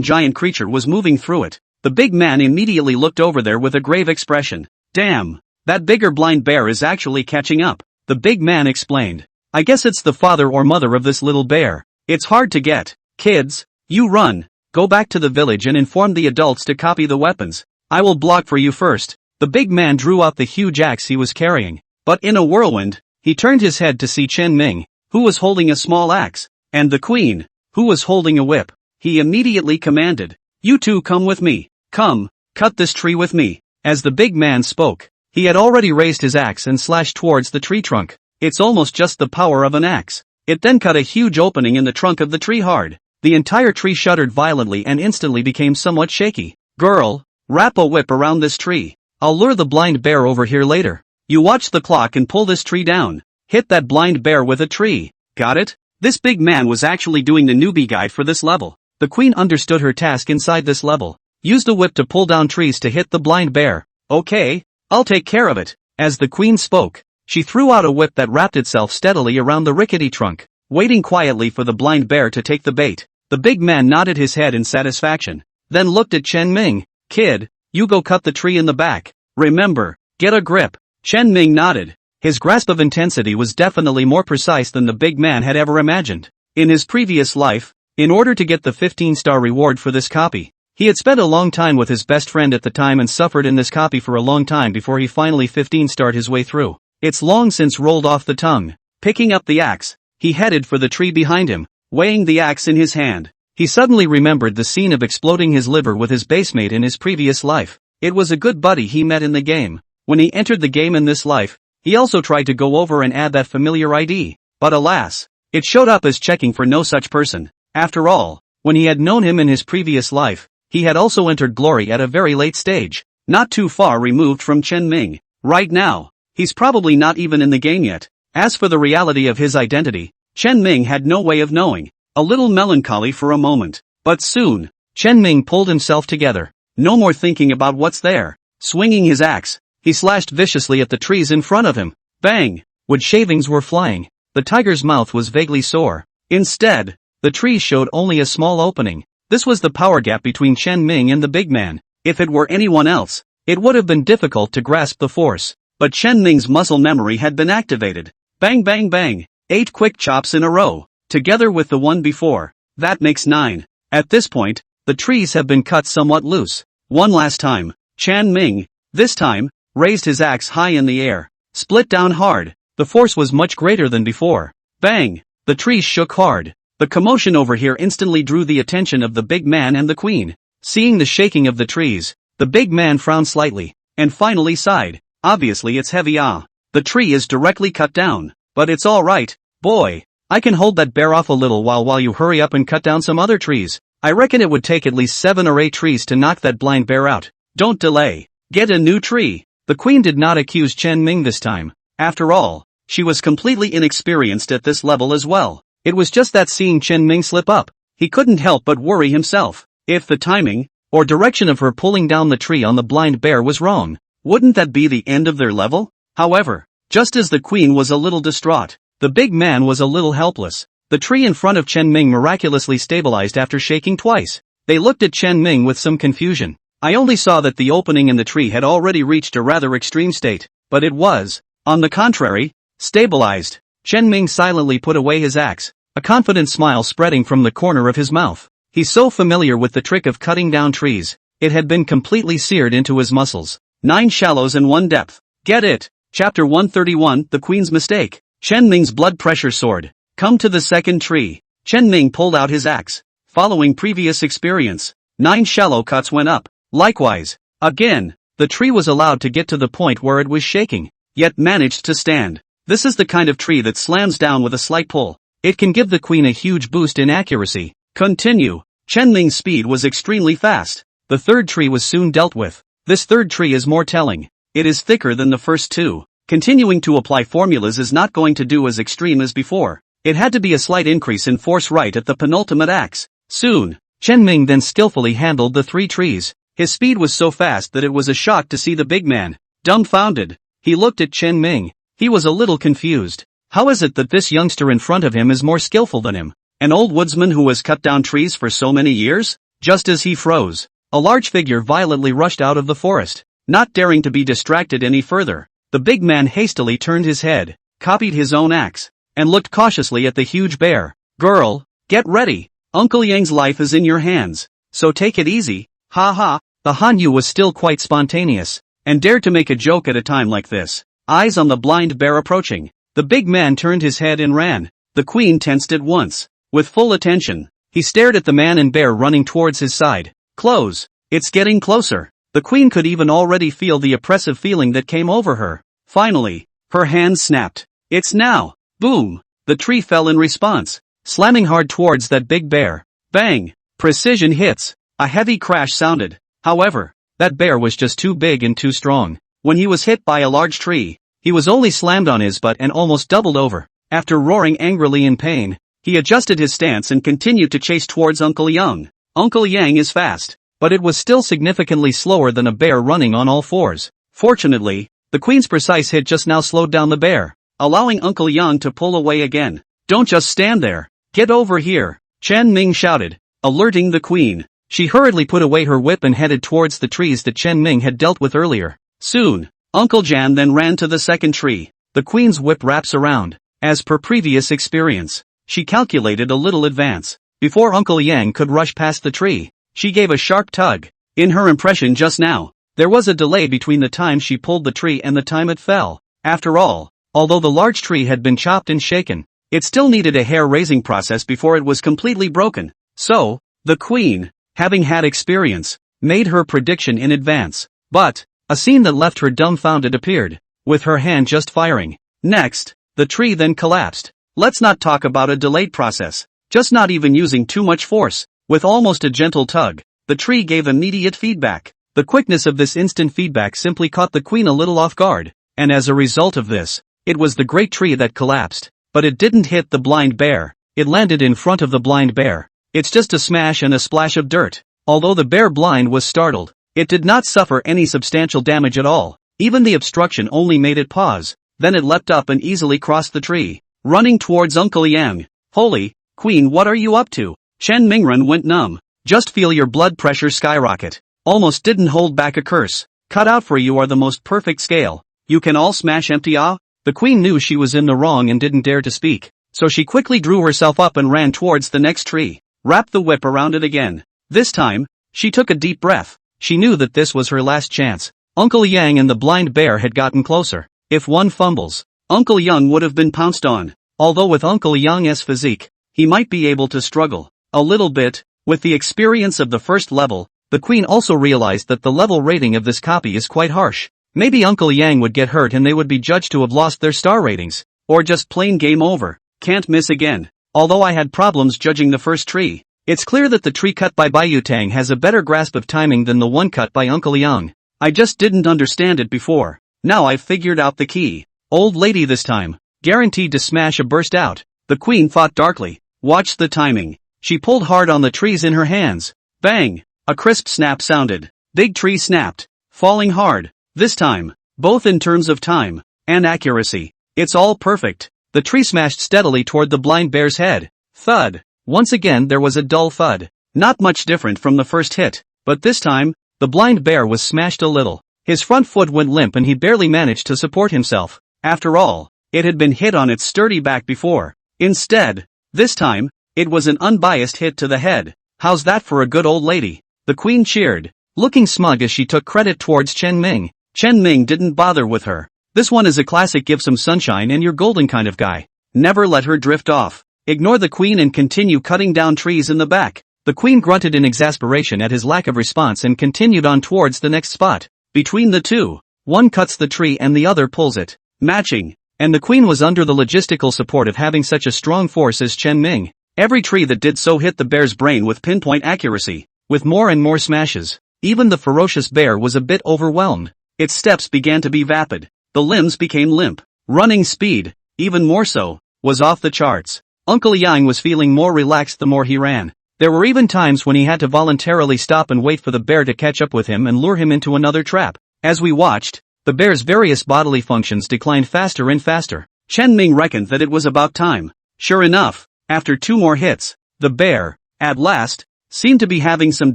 giant creature was moving through it. The big man immediately looked over there with a grave expression. "Damn, that bigger blind bear is actually catching up," the big man explained. "I guess it's the father or mother of this little bear. It's hard to get. Kids, you run. Go back to the village and inform the adults to copy the weapons. I will block for you first." The big man drew out the huge axe he was carrying. But in a whirlwind, he turned his head to see Chen Ming, who was holding a small axe, and the queen, who was holding a whip. He immediately commanded, "You two come with me. Come, cut this tree with me." As the big man spoke, he had already raised his axe and slashed towards the tree trunk. It's almost just the power of an axe. It then cut a huge opening in the trunk of the tree hard. The entire tree shuddered violently and instantly became somewhat shaky. "Girl, wrap a whip around this tree. I'll lure the blind bear over here later. You watch the clock and pull this tree down. Hit that blind bear with a tree. Got it?" This big man was actually doing the newbie guide for this level. The queen understood her task inside this level. Use the whip to pull down trees to hit the blind bear. "Okay, I'll take care of it." As the queen spoke, she threw out a whip that wrapped itself steadily around the rickety trunk, waiting quietly for the blind bear to take the bait. The big man nodded his head in satisfaction, then looked at Chen Ming. "Kid, you go cut the tree in the back. Remember, get a grip." Chen Ming nodded. His grasp of intensity was definitely more precise than the big man had ever imagined. In his previous life, in order to get the 15-star reward for this copy, he had spent a long time with his best friend at the time and suffered in this copy for a long time before he finally 15-starred his way through. It's long since rolled off the tongue. Picking up the axe, he headed for the tree behind him, weighing the axe in his hand. He suddenly remembered the scene of exploding his liver with his basemate in his previous life. It was a good buddy he met in the game. When he entered the game in this life, he also tried to go over and add that familiar ID, but alas, it showed up as checking for no such person. After all, when he had known him in his previous life, he had also entered glory at a very late stage, not too far removed from Chen Ming. Right now, he's probably not even in the game yet. As for the reality of his identity, Chen Ming had no way of knowing. A little melancholy for a moment, but soon, Chen Ming pulled himself together. No more thinking about what's there. Swinging his axe, he slashed viciously at the trees in front of him. Bang! Wood shavings were flying. The tiger's mouth was vaguely sore. Instead, the trees showed only a small opening. This was the power gap between Chen Ming and the big man. If it were anyone else, it would have been difficult to grasp the force. But Chen Ming's muscle memory had been activated. Bang bang bang! 8 quick chops in a row, together with the one before. That makes 9. At this point, the trees have been cut somewhat loose. One last time, Chen Ming, this time, raised his axe high in the air. Split down hard. The force was much greater than before. Bang! The trees shook hard. The commotion over here instantly drew the attention of the big man and the queen. Seeing the shaking of the trees, the big man frowned slightly, and finally sighed. Obviously it's heavy. The tree is directly cut down. But it's alright, boy. I can hold that bear off a little while you hurry up and cut down some other trees. I reckon it would take at least 7 or 8 trees to knock that blind bear out. Don't delay. Get a new tree. The queen did not accuse Chen Ming this time. After all, she was completely inexperienced at this level as well. It was just that seeing Chen Ming slip up, he couldn't help but worry himself. If the timing, or direction of her pulling down the tree on the blind bear was wrong, wouldn't that be the end of their level? However, just as the queen was a little distraught, the big man was a little helpless. The tree in front of Chen Ming miraculously stabilized after shaking twice. They looked at Chen Ming with some confusion. I only saw that the opening in the tree had already reached a rather extreme state, but it was, on the contrary, stabilized. Chen Ming silently put away his axe, a confident smile spreading from the corner of his mouth. He's so familiar with the trick of cutting down trees, it had been completely seared into his muscles. 9 shallows and 1 depth. Get it? Chapter 131, The Queen's Mistake. Chen Ming's blood pressure soared. Come to the second tree. Chen Ming pulled out his axe. Following previous experience, 9 shallow cuts went up. Likewise, again, the tree was allowed to get to the point where it was shaking, yet managed to stand. This is the kind of tree that slams down with a slight pull. It can give the queen a huge boost in accuracy. Continue. Chen Ming's speed was extremely fast. The third tree was soon dealt with. This third tree is more telling. It is thicker than the first 2. Continuing to apply formulas is not going to do as extreme as before. It had to be a slight increase in force right at the penultimate axe. Soon, Chen Ming then skillfully handled the 3 trees. His speed was so fast that it was a shock to see the big man. Dumbfounded, he looked at Chen Ming. He was a little confused. How is it that this youngster in front of him is more skillful than him? An old woodsman who has cut down trees for so many years? Just as he froze, a large figure violently rushed out of the forest. Not daring to be distracted any further, the big man hastily turned his head, copied his own axe, and looked cautiously at the huge bear. Girl, get ready. Uncle Yang's life is in your hands, so take it easy. Ha ha. The Hanyu was still quite spontaneous, and dared to make a joke at a time like this. Eyes on the blind bear approaching, the big man turned his head and ran. The queen tensed at once. With full attention, he stared at the man and bear running towards his side. Close. It's getting closer. The queen could even already feel the oppressive feeling that came over her. Finally, her hands snapped. It's now. Boom. The tree fell in response, slamming hard towards that big bear. Bang. Precision hits. A heavy crash sounded. However, that bear was just too big and too strong. When he was hit by a large tree, he was only slammed on his butt and almost doubled over. After roaring angrily in pain, he adjusted his stance and continued to chase towards Uncle Yang. Uncle Yang is fast, but it was still significantly slower than a bear running on all fours. Fortunately, the queen's precise hit just now slowed down the bear, allowing Uncle Yang to pull away again. Don't just stand there. Get over here, Chen Ming shouted, alerting the queen. She hurriedly put away her whip and headed towards the trees that Chen Ming had dealt with earlier. Soon, Uncle Jan then ran to the second tree. The queen's whip wraps around. As per previous experience, she calculated a little advance. Before Uncle Yang could rush past the tree, she gave a sharp tug. In her impression just now, there was a delay between the time she pulled the tree and the time it fell. After all, although the large tree had been chopped and shaken, it still needed a hair-raising process before it was completely broken. So, the queen, having had experience, made her prediction in advance. But, a scene that left her dumbfounded appeared, with her hand just firing. Next, the tree then collapsed. Let's not talk about a delayed process, just not even using too much force. With almost a gentle tug, the tree gave immediate feedback. The quickness of this instant feedback simply caught the queen a little off guard, and as a result of this, it was the great tree that collapsed. But it didn't hit the blind bear, it landed in front of the blind bear. It's just a smash and a splash of dirt. Although the bear blind was startled, it did not suffer any substantial damage at all. Even the obstruction only made it pause. Then it leapt up and easily crossed the tree, running towards Uncle Yang. Holy, queen, what are you up to? Chen Mingren went numb. Just feel your blood pressure skyrocket. Almost didn't hold back a curse. Cut out for you are the most perfect scale. You can all smash empty ah? The queen knew she was in the wrong and didn't dare to speak, so she quickly drew herself up and ran towards the next tree, wrapped the whip around it again. This time, she took a deep breath. She knew that this was her last chance. Uncle Yang and the blind bear had gotten closer. If one fumbles, Uncle Yang would have been pounced on. although with Uncle Yang's physique, he might be able to struggle a little bit. With the experience of the first level, the queen also realized that the level rating of this copy is quite harsh. Maybe Uncle Yang would get hurt and they would be judged to have lost their star ratings. Or just plain game over. Can't miss again. Although I had problems judging the first tree, it's clear that the tree cut by Bayutang has a better grasp of timing than the one cut by Uncle Yang. I just didn't understand it before. Now I've figured out the key. Old lady this time. Guaranteed to smash a burst out. The queen thought darkly. Watch the timing. She pulled hard on the trees in her hands. Bang! A crisp snap sounded. Big tree snapped. Falling hard. This time. Both in terms of time and accuracy. It's all perfect. The tree smashed steadily toward the blind bear's head. Thud. Once again there was a dull thud. Not much different from the first hit. But this time, the blind bear was smashed a little. His front foot went limp and he barely managed to support himself. After all, it had been hit on its sturdy back before. Instead, this time, it was an unbiased hit to the head. How's that for a good old lady? The queen cheered, looking smug as she took credit towards Chen Ming. Chen Ming didn't bother with her. This one is a classic give some sunshine and you're golden kind of guy. Never let her drift off. Ignore the queen and continue cutting down trees in the back. The queen grunted in exasperation at his lack of response and continued on towards the next spot. Between the two, one cuts the tree and the other pulls it. Matching. And the queen was under the logistical support of having such a strong force as Chen Ming. Every tree that did so hit the bear's brain with pinpoint accuracy. With more and more smashes, even the ferocious bear was a bit overwhelmed. Its steps began to be vapid. The limbs became limp. Running speed, even more so, was off the charts. Uncle Yang was feeling more relaxed the more he ran. There were even times when he had to voluntarily stop and wait for the bear to catch up with him and lure him into another trap. As we watched, the bear's various bodily functions declined faster and faster. Chen Ming reckoned that it was about time. Sure enough, after 2 more hits, the bear, at last, seemed to be having some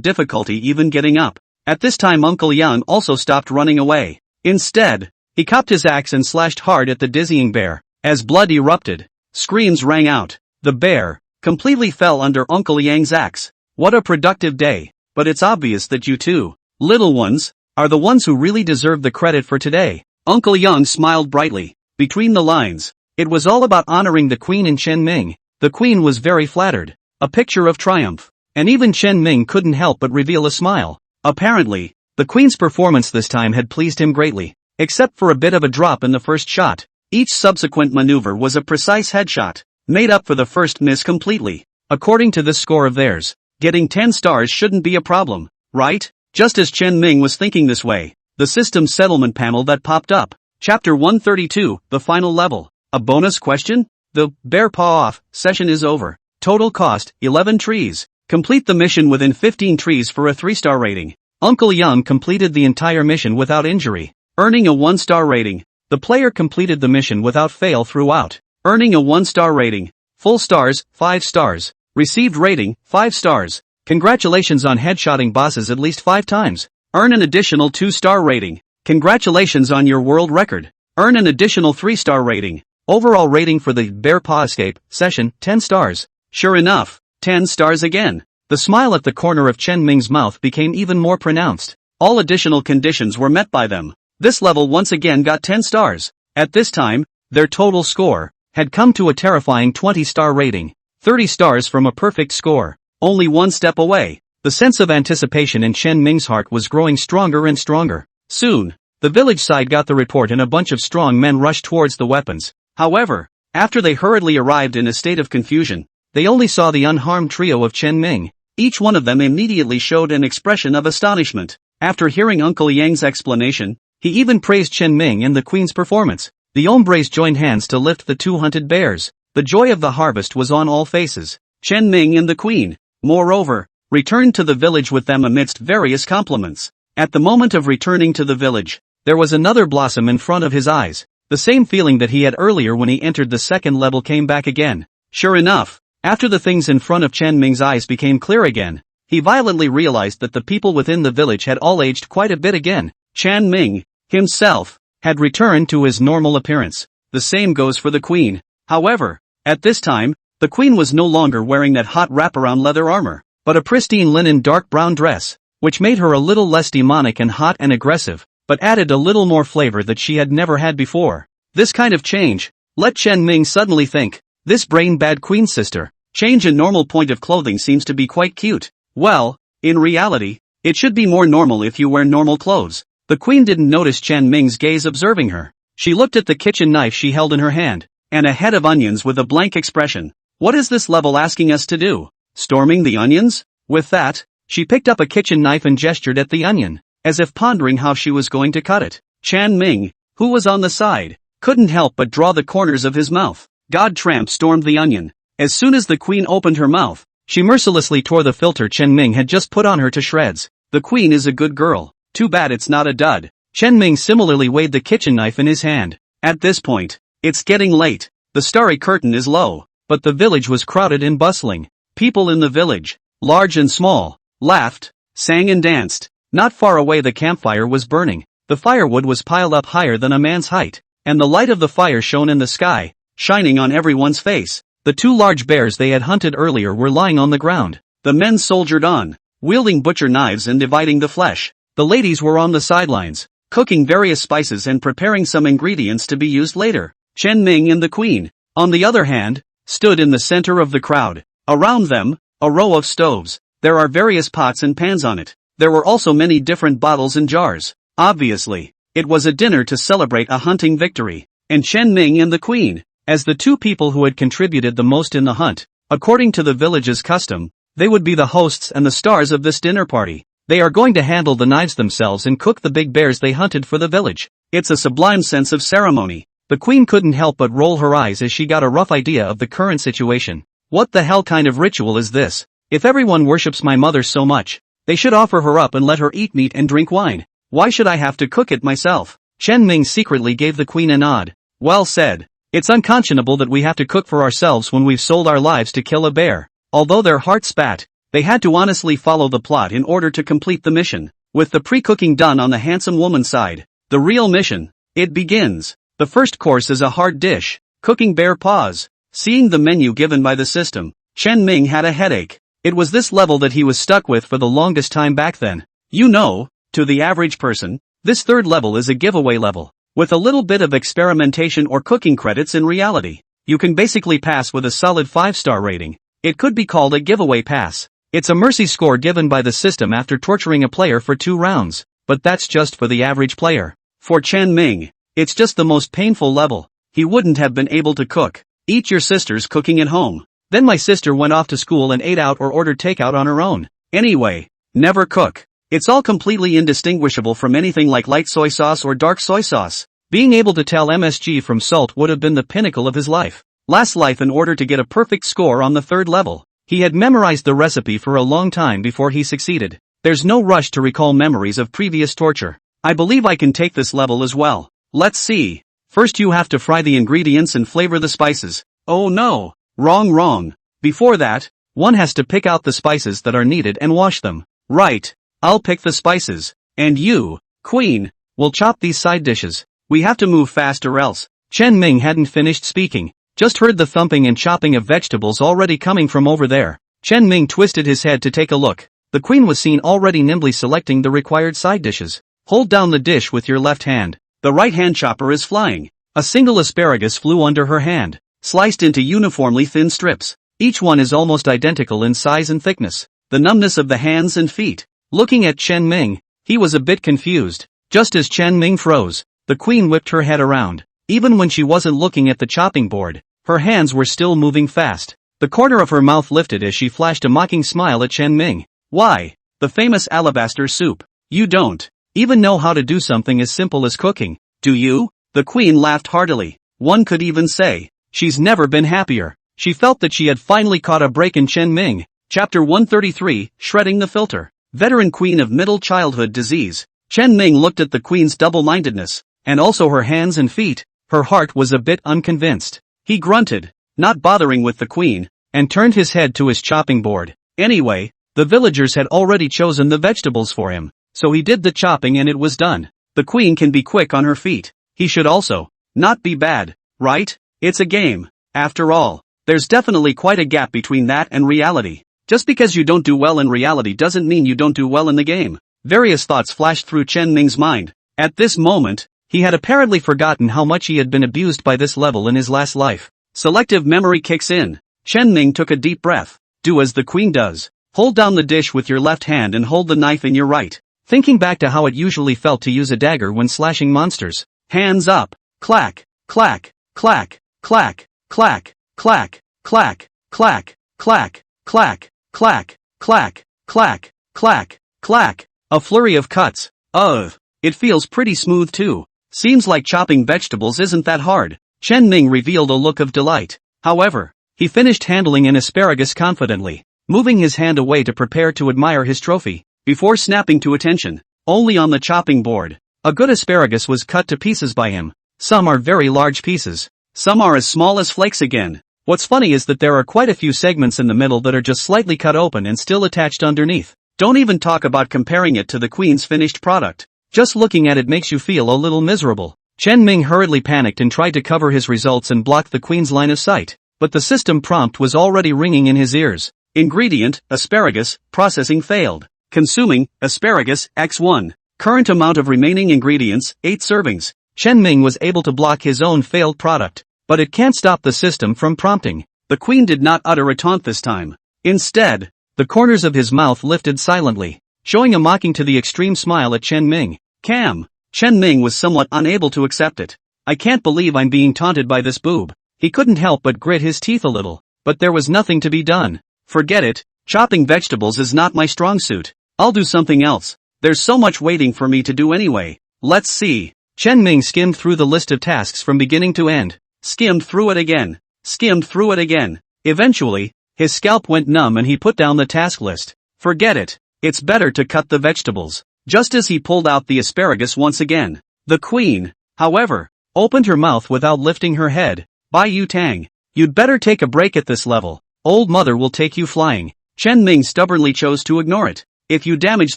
difficulty even getting up. At this time Uncle Yang also stopped running away. Instead, he cocked his axe and slashed hard at the dizzying bear. As blood erupted, screams rang out. The bear completely fell under Uncle Yang's axe. What a productive day. But it's obvious that you two, little ones, are the ones who really deserve the credit for today. Uncle Yang smiled brightly. Between the lines, it was all about honoring the queen and Chen Ming. The queen was very flattered. A picture of triumph. And even Chen Ming couldn't help but reveal a smile. Apparently, the queen's performance this time had pleased him greatly. Except for a bit of a drop in the first shot. Each subsequent maneuver was a precise headshot, made up for the first miss completely. According to this score of theirs, getting 10 stars shouldn't be a problem, right? Just as Chen Ming was thinking this way, the system settlement panel that popped up. Chapter 132, the final level. A bonus question? The bear paw off session is over. Total cost, 11 trees. Complete the mission within 15 trees for a 3-star rating. Uncle Yang completed the entire mission without injury, earning a 1-star rating. The player completed the mission without fail throughout, earning a 1-star rating. Full stars, 5 stars. Received rating, 5 stars. Congratulations on headshotting bosses at least 5 times. Earn an additional 2-star rating. Congratulations on your world record. Earn an additional 3-star rating. Overall rating for the Bear Paw Escape session, 10 stars. Sure enough, 10 stars again. The smile at the corner of Chen Ming's mouth became even more pronounced. All additional conditions were met by them. This level once again got 10 stars. At this time, their total score had come to a terrifying 20-star rating. 30 stars from a perfect score. Only one step away. The sense of anticipation in Chen Ming's heart was growing stronger and stronger. Soon, the village side got the report and a bunch of strong men rushed towards the weapons. However, after they hurriedly arrived in a state of confusion, they only saw the unharmed trio of Chen Ming. Each one of them immediately showed an expression of astonishment. After hearing Uncle Yang's explanation, he even praised Chen Ming and the queen's performance. The hombres joined hands to lift the 2 hunted bears. The joy of the harvest was on all faces. Chen Ming and the queen, moreover, returned to the village with them amidst various compliments. At the moment of returning to the village, there was another blossom in front of his eyes. The same feeling that he had earlier when he entered the second level came back again. Sure enough, after the things in front of Chen Ming's eyes became clear again, he violently realized that the people within the village had all aged quite a bit again. Chen Ming, himself, had returned to his normal appearance. The same goes for the queen. However, at this time, the queen was no longer wearing that hot wraparound leather armor, but a pristine linen dark brown dress, which made her a little less demonic and hot and aggressive, but added a little more flavor that she had never had before. This kind of change let Chen Ming suddenly think, This brain-bad queen sister. Change a normal point of clothing seems to be quite cute. Well, in reality, it should be more normal if you wear normal clothes. The queen didn't notice Chen Ming's gaze observing her. She looked at the kitchen knife she held in her hand, and a head of onions with a blank expression. What is this level asking us to do? Storming the onions? With that, she picked up a kitchen knife and gestured at the onion, as if pondering how she was going to cut it. Chen Ming, who was on the side, couldn't help but draw the corners of his mouth. God Tramp stormed the onion. As soon as the queen opened her mouth, she mercilessly tore the filter Chen Ming had just put on her to shreds. The queen is a good girl. Too bad it's not a dud. Chen Ming similarly weighed the kitchen knife in his hand. At this point, it's getting late. The starry curtain is low, but the village was crowded and bustling. People in the village, large and small, laughed, sang and danced. Not far away the campfire was burning. The firewood was piled up higher than a man's height, and the light of the fire shone in the sky, shining on everyone's face. The two large bears they had hunted earlier were lying on the ground. The men soldiered on, wielding butcher knives and dividing the flesh. The ladies were on the sidelines, cooking various spices and preparing some ingredients to be used later. Chen Ming and the queen, on the other hand, stood in the center of the crowd. Around them, a row of stoves. There are various pots and pans on it. There were also many different bottles and jars. Obviously, it was a dinner to celebrate a hunting victory. And Chen Ming and the queen, as the two people who had contributed the most in the hunt, according to the village's custom, they would be the hosts and the stars of this dinner party. They are going to handle the knives themselves and cook the big bears they hunted for the village. It's a sublime sense of ceremony. The queen couldn't help but roll her eyes as she got a rough idea of the current situation. What the hell kind of ritual is this? If everyone worships my mother so much, they should offer her up and let her eat meat and drink wine. Why should I have to cook it myself? Chen Ming secretly gave the queen a nod. Well said. It's unconscionable that we have to cook for ourselves when we've sold our lives to kill a bear. Although their hearts spat, they had to honestly follow the plot in order to complete the mission. With the pre-cooking done on the handsome woman's side, the real mission, it begins. The first course is a hard dish, cooking bear paws. Seeing the menu given by the system, Chen Ming had a headache. It was this level that he was stuck with for the longest time back then. You know, to the average person, this third level is a giveaway level. With a little bit of experimentation or cooking credits in reality, you can basically pass with a solid 5-star rating. It could be called a giveaway pass. It's a mercy score given by the system after torturing a player for 2 rounds, but that's just for the average player. For Chen Ming, it's just the most painful level. He wouldn't have been able to cook. Eat your sister's cooking at home. Then my sister went off to school and ate out or ordered takeout on her own. Anyway, never cook. It's all completely indistinguishable from anything like light soy sauce or dark soy sauce. Being able to tell MSG from salt would have been the pinnacle of his last life in order to get a perfect score on the third level. He had memorized the recipe for a long time before he succeeded. There's no rush to recall memories of previous torture. I believe I can take this level as well. Let's see. First you have to fry the ingredients and flavor the spices. Oh no, wrong. Before that, one has to pick out the spices that are needed and wash them. Right, I'll pick the spices. And you, queen, will chop these side dishes. We have to move fast or else. Chen Ming hadn't finished speaking, just heard the thumping and chopping of vegetables already coming from over there. Chen Ming twisted his head to take a look. The queen was seen already nimbly selecting the required side dishes. Hold down the dish with your left hand. The right hand chopper is flying. A single asparagus flew under her hand, sliced into uniformly thin strips. Each one is almost identical in size and thickness. The numbness of the hands and feet. Looking at Chen Ming, he was a bit confused. Just as Chen Ming froze, the queen whipped her head around. Even when she wasn't looking at the chopping board, her hands were still moving fast. The corner of her mouth lifted as she flashed a mocking smile at Chen Ming. Why, the famous alabaster soup. You don't even know how to do something as simple as cooking, do you? The queen laughed heartily. One could even say, she's never been happier. She felt that she had finally caught a break in Chen Ming. Chapter 133, Shredding the Filter. Veteran queen of middle childhood disease. Chen Ming looked at the queen's double-mindedness, and also her hands and feet. Her heart was a bit unconvinced. He grunted, not bothering with the queen, and turned his head to his chopping board. Anyway, the villagers had already chosen the vegetables for him, so he did the chopping and it was done. The queen can be quick on her feet. He should also not be bad, right? It's a game. After all, there's definitely quite a gap between that and reality. Just because you don't do well in reality doesn't mean you don't do well in the game. Various thoughts flashed through Chen Ming's mind. At this moment, he had apparently forgotten how much he had been abused by this level in his last life. Selective memory kicks in. Chen Ming took a deep breath. Do as the queen does. Hold down the dish with your left hand and hold the knife in your right. Thinking back to how it usually felt to use a dagger when slashing monsters. Hands up. Clack, clack, clack, clack, clack, clack, clack, clack, clack, clack, clack, clack, clack, clack, clack. A flurry of cuts. Ugh. It feels pretty smooth too. Seems like chopping vegetables isn't that hard. Chen Ming revealed a look of delight. However, he finished handling an asparagus confidently, moving his hand away to prepare to admire his trophy, before snapping to attention. Only on the chopping board. A good asparagus was cut to pieces by him. Some are very large pieces. Some are as small as flakes again. What's funny is that there are quite a few segments in the middle that are just slightly cut open and still attached underneath. Don't even talk about comparing it to the queen's finished product. Just looking at it makes you feel a little miserable. Chen Ming hurriedly panicked and tried to cover his results and block the queen's line of sight. But the system prompt was already ringing in his ears. Ingredient, asparagus, processing failed. Consuming, asparagus, X1. Current amount of remaining ingredients, 8 servings. Chen Ming was able to block his own failed product. But it can't stop the system from prompting. The queen did not utter a taunt this time. Instead, the corners of his mouth lifted silently, showing a mocking to the extreme smile at Chen Ming. Cam. Chen Ming was somewhat unable to accept it. I can't believe I'm being taunted by this boob. He couldn't help but grit his teeth a little. But there was nothing to be done. Forget it. Chopping vegetables is not my strong suit. I'll do something else. There's so much waiting for me to do anyway. Let's see. Chen Ming skimmed through the list of tasks from beginning to end. Skimmed through it again. Skimmed through it again. Eventually, his scalp went numb and he put down the task list. Forget it. It's better to cut the vegetables. Just as he pulled out the asparagus once again. The queen, however, opened her mouth without lifting her head. Bai Yu Tang. You'd better take a break at this level. Old mother will take you flying. Chen Ming stubbornly chose to ignore it. If you damage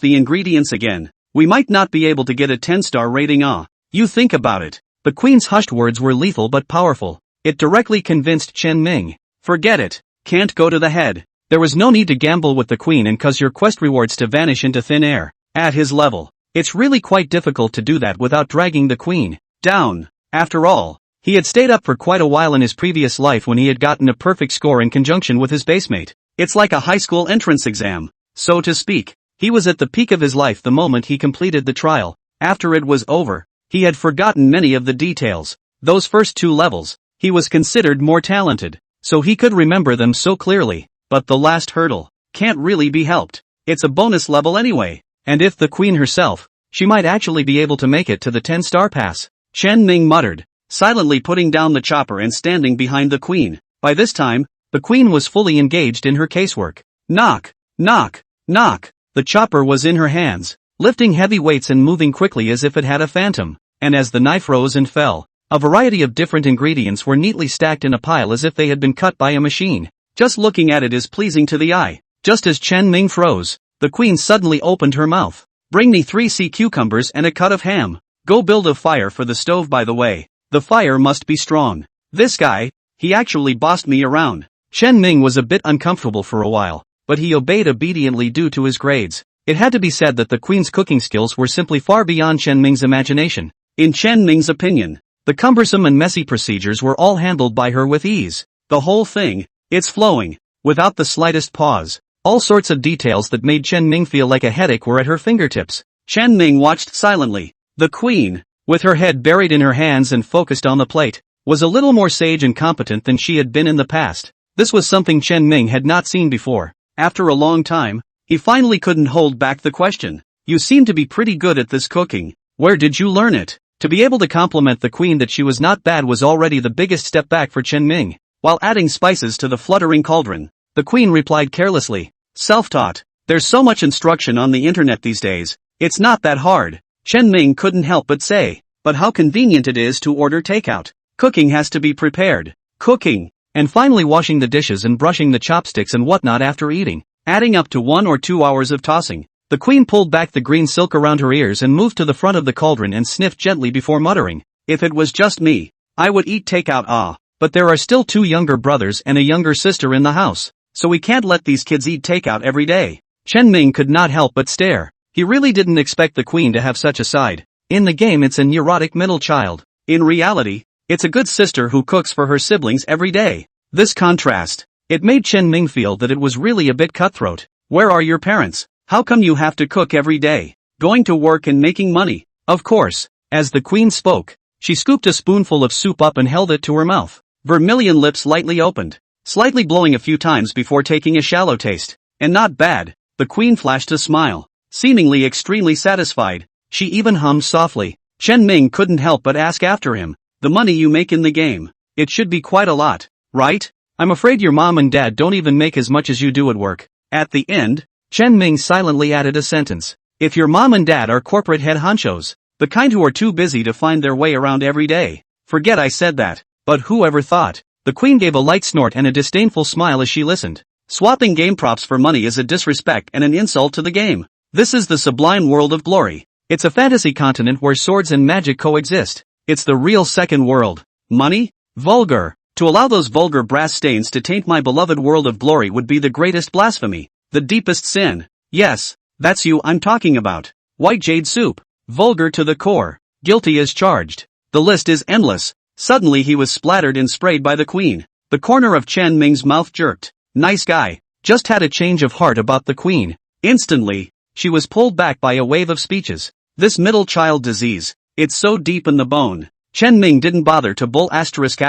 the ingredients again, we might not be able to get a 10-star rating. You think about it. The queen's hushed words were lethal but powerful. It directly convinced Chen Ming. Forget it. Can't go to the head. There was no need to gamble with the queen and cause your quest rewards to vanish into thin air. At his level, it's really quite difficult to do that without dragging the queen down. After all, he had stayed up for quite a while in his previous life when he had gotten a perfect score in conjunction with his basemate. It's like a high school entrance exam, so to speak. He was at the peak of his life the moment he completed the trial. After it was over, he had forgotten many of the details. Those first 2 levels, he was considered more talented, so he could remember them so clearly. But the last hurdle can't really be helped. It's a bonus level anyway. And if the queen herself, she might actually be able to make it to the 10-star pass. Chen Ming muttered, silently putting down the chopper and standing behind the queen. By this time, the queen was fully engaged in her casework. Knock, knock, knock. The chopper was in her hands, lifting heavy weights and moving quickly as if it had a phantom. And as the knife rose and fell, a variety of different ingredients were neatly stacked in a pile as if they had been cut by a machine. Just looking at it is pleasing to the eye. Just as Chen Ming froze, the queen suddenly opened her mouth. Bring me 3 sea cucumbers and a cut of ham. Go build a fire for the stove, by the way. The fire must be strong. This guy, he actually bossed me around. Chen Ming was a bit uncomfortable for a while, but he obeyed obediently due to his grades. It had to be said that the queen's cooking skills were simply far beyond Chen Ming's imagination. In Chen Ming's opinion, the cumbersome and messy procedures were all handled by her with ease. The whole thing, it's flowing, without the slightest pause. All sorts of details that made Chen Ming feel like a headache were at her fingertips. Chen Ming watched silently. The queen, with her head buried in her hands and focused on the plate, was a little more sage and competent than she had been in the past. This was something Chen Ming had not seen before. After a long time, he finally couldn't hold back the question. You seem to be pretty good at this cooking. Where did you learn it? To be able to compliment the queen that she was not bad was already the biggest step back for Chen Ming. While adding spices to the fluttering cauldron, the queen replied carelessly, self-taught. There's so much instruction on the internet these days. It's not that hard. Chen Ming couldn't help but say, but how convenient it is to order takeout. Cooking has to be prepared. Cooking. And finally washing the dishes and brushing the chopsticks and whatnot after eating, adding up to 1 or 2 hours of tossing. The queen pulled back the green silk around her ears and moved to the front of the cauldron and sniffed gently before muttering, if it was just me, I would eat takeout. But there are still 2 younger brothers and a younger sister in the house, so we can't let these kids eat takeout every day. Chen Ming could not help but stare. He really didn't expect the queen to have such a side. In the game it's a neurotic middle child. In reality, It's a good sister who cooks for her siblings every day. This contrast, it made Chen Ming feel that it was really a bit cutthroat. Where are your parents? How come you have to cook every day? Going to work and making money? Of course. As the queen spoke, she scooped a spoonful of soup up and held it to her mouth. Vermilion lips lightly opened, slightly blowing a few times before taking a shallow taste. And not bad. The queen flashed a smile, seemingly extremely satisfied. She even hummed softly. Chen Ming couldn't help but ask after him. The money you make in the game, it should be quite a lot, right? I'm afraid your mom and dad don't even make as much as you do at work. At the end, Chen Ming silently added a sentence. If your mom and dad are corporate head honchos, the kind who are too busy to find their way around every day. Forget I said that. But who ever thought? The queen gave a light snort and a disdainful smile as she listened. Swapping game props for money is a disrespect and an insult to the game. This is the sublime world of glory. It's a fantasy continent where swords and magic coexist. It's the real second world. Money? Vulgar. To allow those vulgar brass stains to taint my beloved world of glory would be the greatest blasphemy. The deepest sin. Yes, that's you I'm talking about. White jade soup. Vulgar to the core. Guilty as charged. The list is endless. Suddenly he was splattered and sprayed by the queen. The corner of Chen Ming's mouth jerked. Nice guy. Just had a change of heart about the queen. Instantly, she was pulled back by a wave of speeches. This middle child disease, it's so deep in the bone. Chen Ming didn't bother to bull asterisk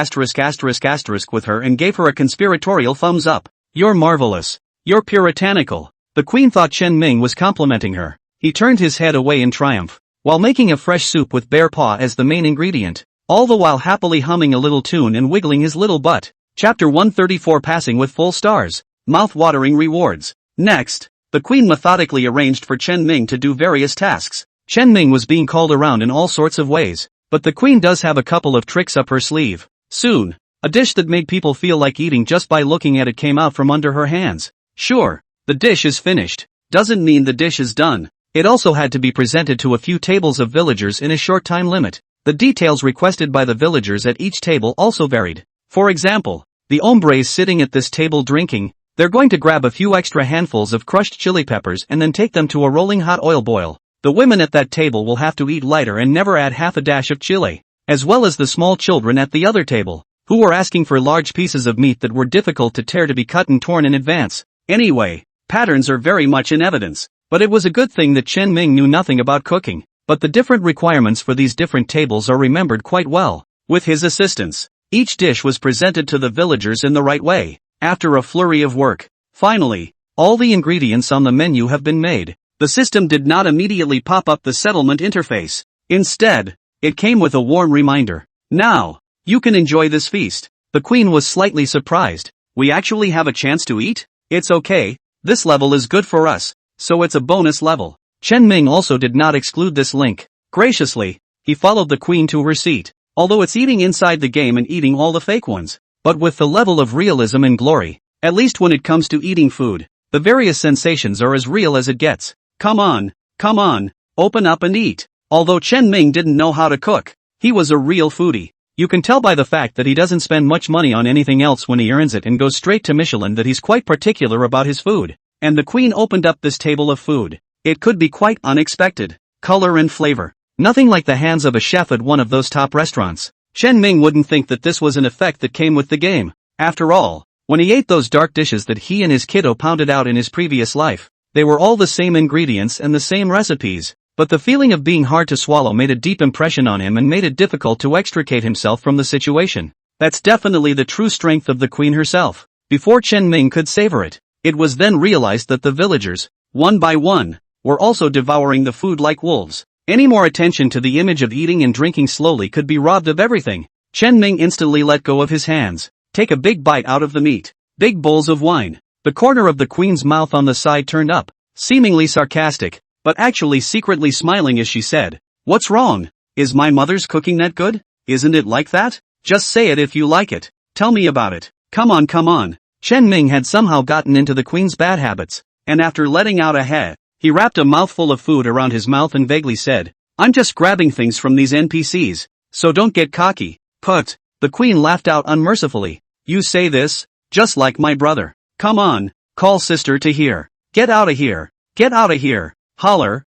with her and gave her a conspiratorial thumbs up. You're marvelous. You're puritanical. The queen thought Chen Ming was complimenting her. He turned his head away in triumph, while making a fresh soup with bear paw as the main ingredient, all the while happily humming a little tune and wiggling his little butt. Chapter 134 Passing with full stars. Mouth-watering rewards. Next, the queen methodically arranged for Chen Ming to do various tasks. Chen Ming was being called around in all sorts of ways, but the queen does have a couple of tricks up her sleeve. Soon, a dish that made people feel like eating just by looking at it came out from under her hands. Sure, the dish is finished. Doesn't mean the dish is done. It also had to be presented to a few tables of villagers in a short time limit. The details requested by the villagers at each table also varied. For example, the hombres sitting at this table drinking, they're going to grab a few extra handfuls of crushed chili peppers and then take them to a rolling hot oil boil. The women at that table will have to eat lighter and never add half a dash of chili, as well as the small children at the other table, who were asking for large pieces of meat that were difficult to tear to be cut and torn in advance. Anyway, patterns are very much in evidence, but it was a good thing that Chen Ming knew nothing about cooking. But the different requirements for these different tables are remembered quite well. With his assistance, each dish was presented to the villagers in the right way. After a flurry of work, finally, all the ingredients on the menu have been made. The system did not immediately pop up the settlement interface. Instead, it came with a warm reminder. Now, you can enjoy this feast. The queen was slightly surprised. We actually have a chance to eat? It's okay, this level is good for us, so it's a bonus level. Chen Ming also did not exclude this link. Graciously, he followed the queen to her seat. Although it's eating inside the game and eating all the fake ones, but with the level of realism and glory, at least when it comes to eating food, the various sensations are as real as it gets. Come on, open up and eat. Although Chen Ming didn't know how to cook, he was a real foodie. You can tell by the fact that he doesn't spend much money on anything else when he earns it and goes straight to Michelin that he's quite particular about his food. And the queen opened up this table of food. It could be quite unexpected. Color and flavor. Nothing like the hands of a chef at one of those top restaurants. Chen Ming wouldn't think that this was an effect that came with the game. After all, when he ate those dark dishes that he and his kiddo pounded out in his previous life, they were all the same ingredients and the same recipes, but the feeling of being hard to swallow made a deep impression on him and made it difficult to extricate himself from the situation. That's definitely the true strength of the queen herself. Before Chen Ming could savor it, it was then realized that the villagers, one by one, were also devouring the food like wolves. Any more attention to the image of eating and drinking slowly could be robbed of everything. Chen Ming instantly let go of his hands. Take a big bite out of the meat. Big bowls of wine. The corner of the queen's mouth on the side turned up, seemingly sarcastic, but actually secretly smiling as she said, "What's wrong? Is my mother's cooking that good? Isn't it like that? Just say it if you like it. Tell me about it. Come on. Chen Ming had somehow gotten into the queen's bad habits, and after letting out a heh, he wrapped a mouthful of food around his mouth and vaguely said, "I'm just grabbing things from these NPCs, so don't get cocky." Put. The queen laughed out unmercifully. "You say this? Just like my brother. Come on, call sister to here. Get out of here. Get out of here. Holler.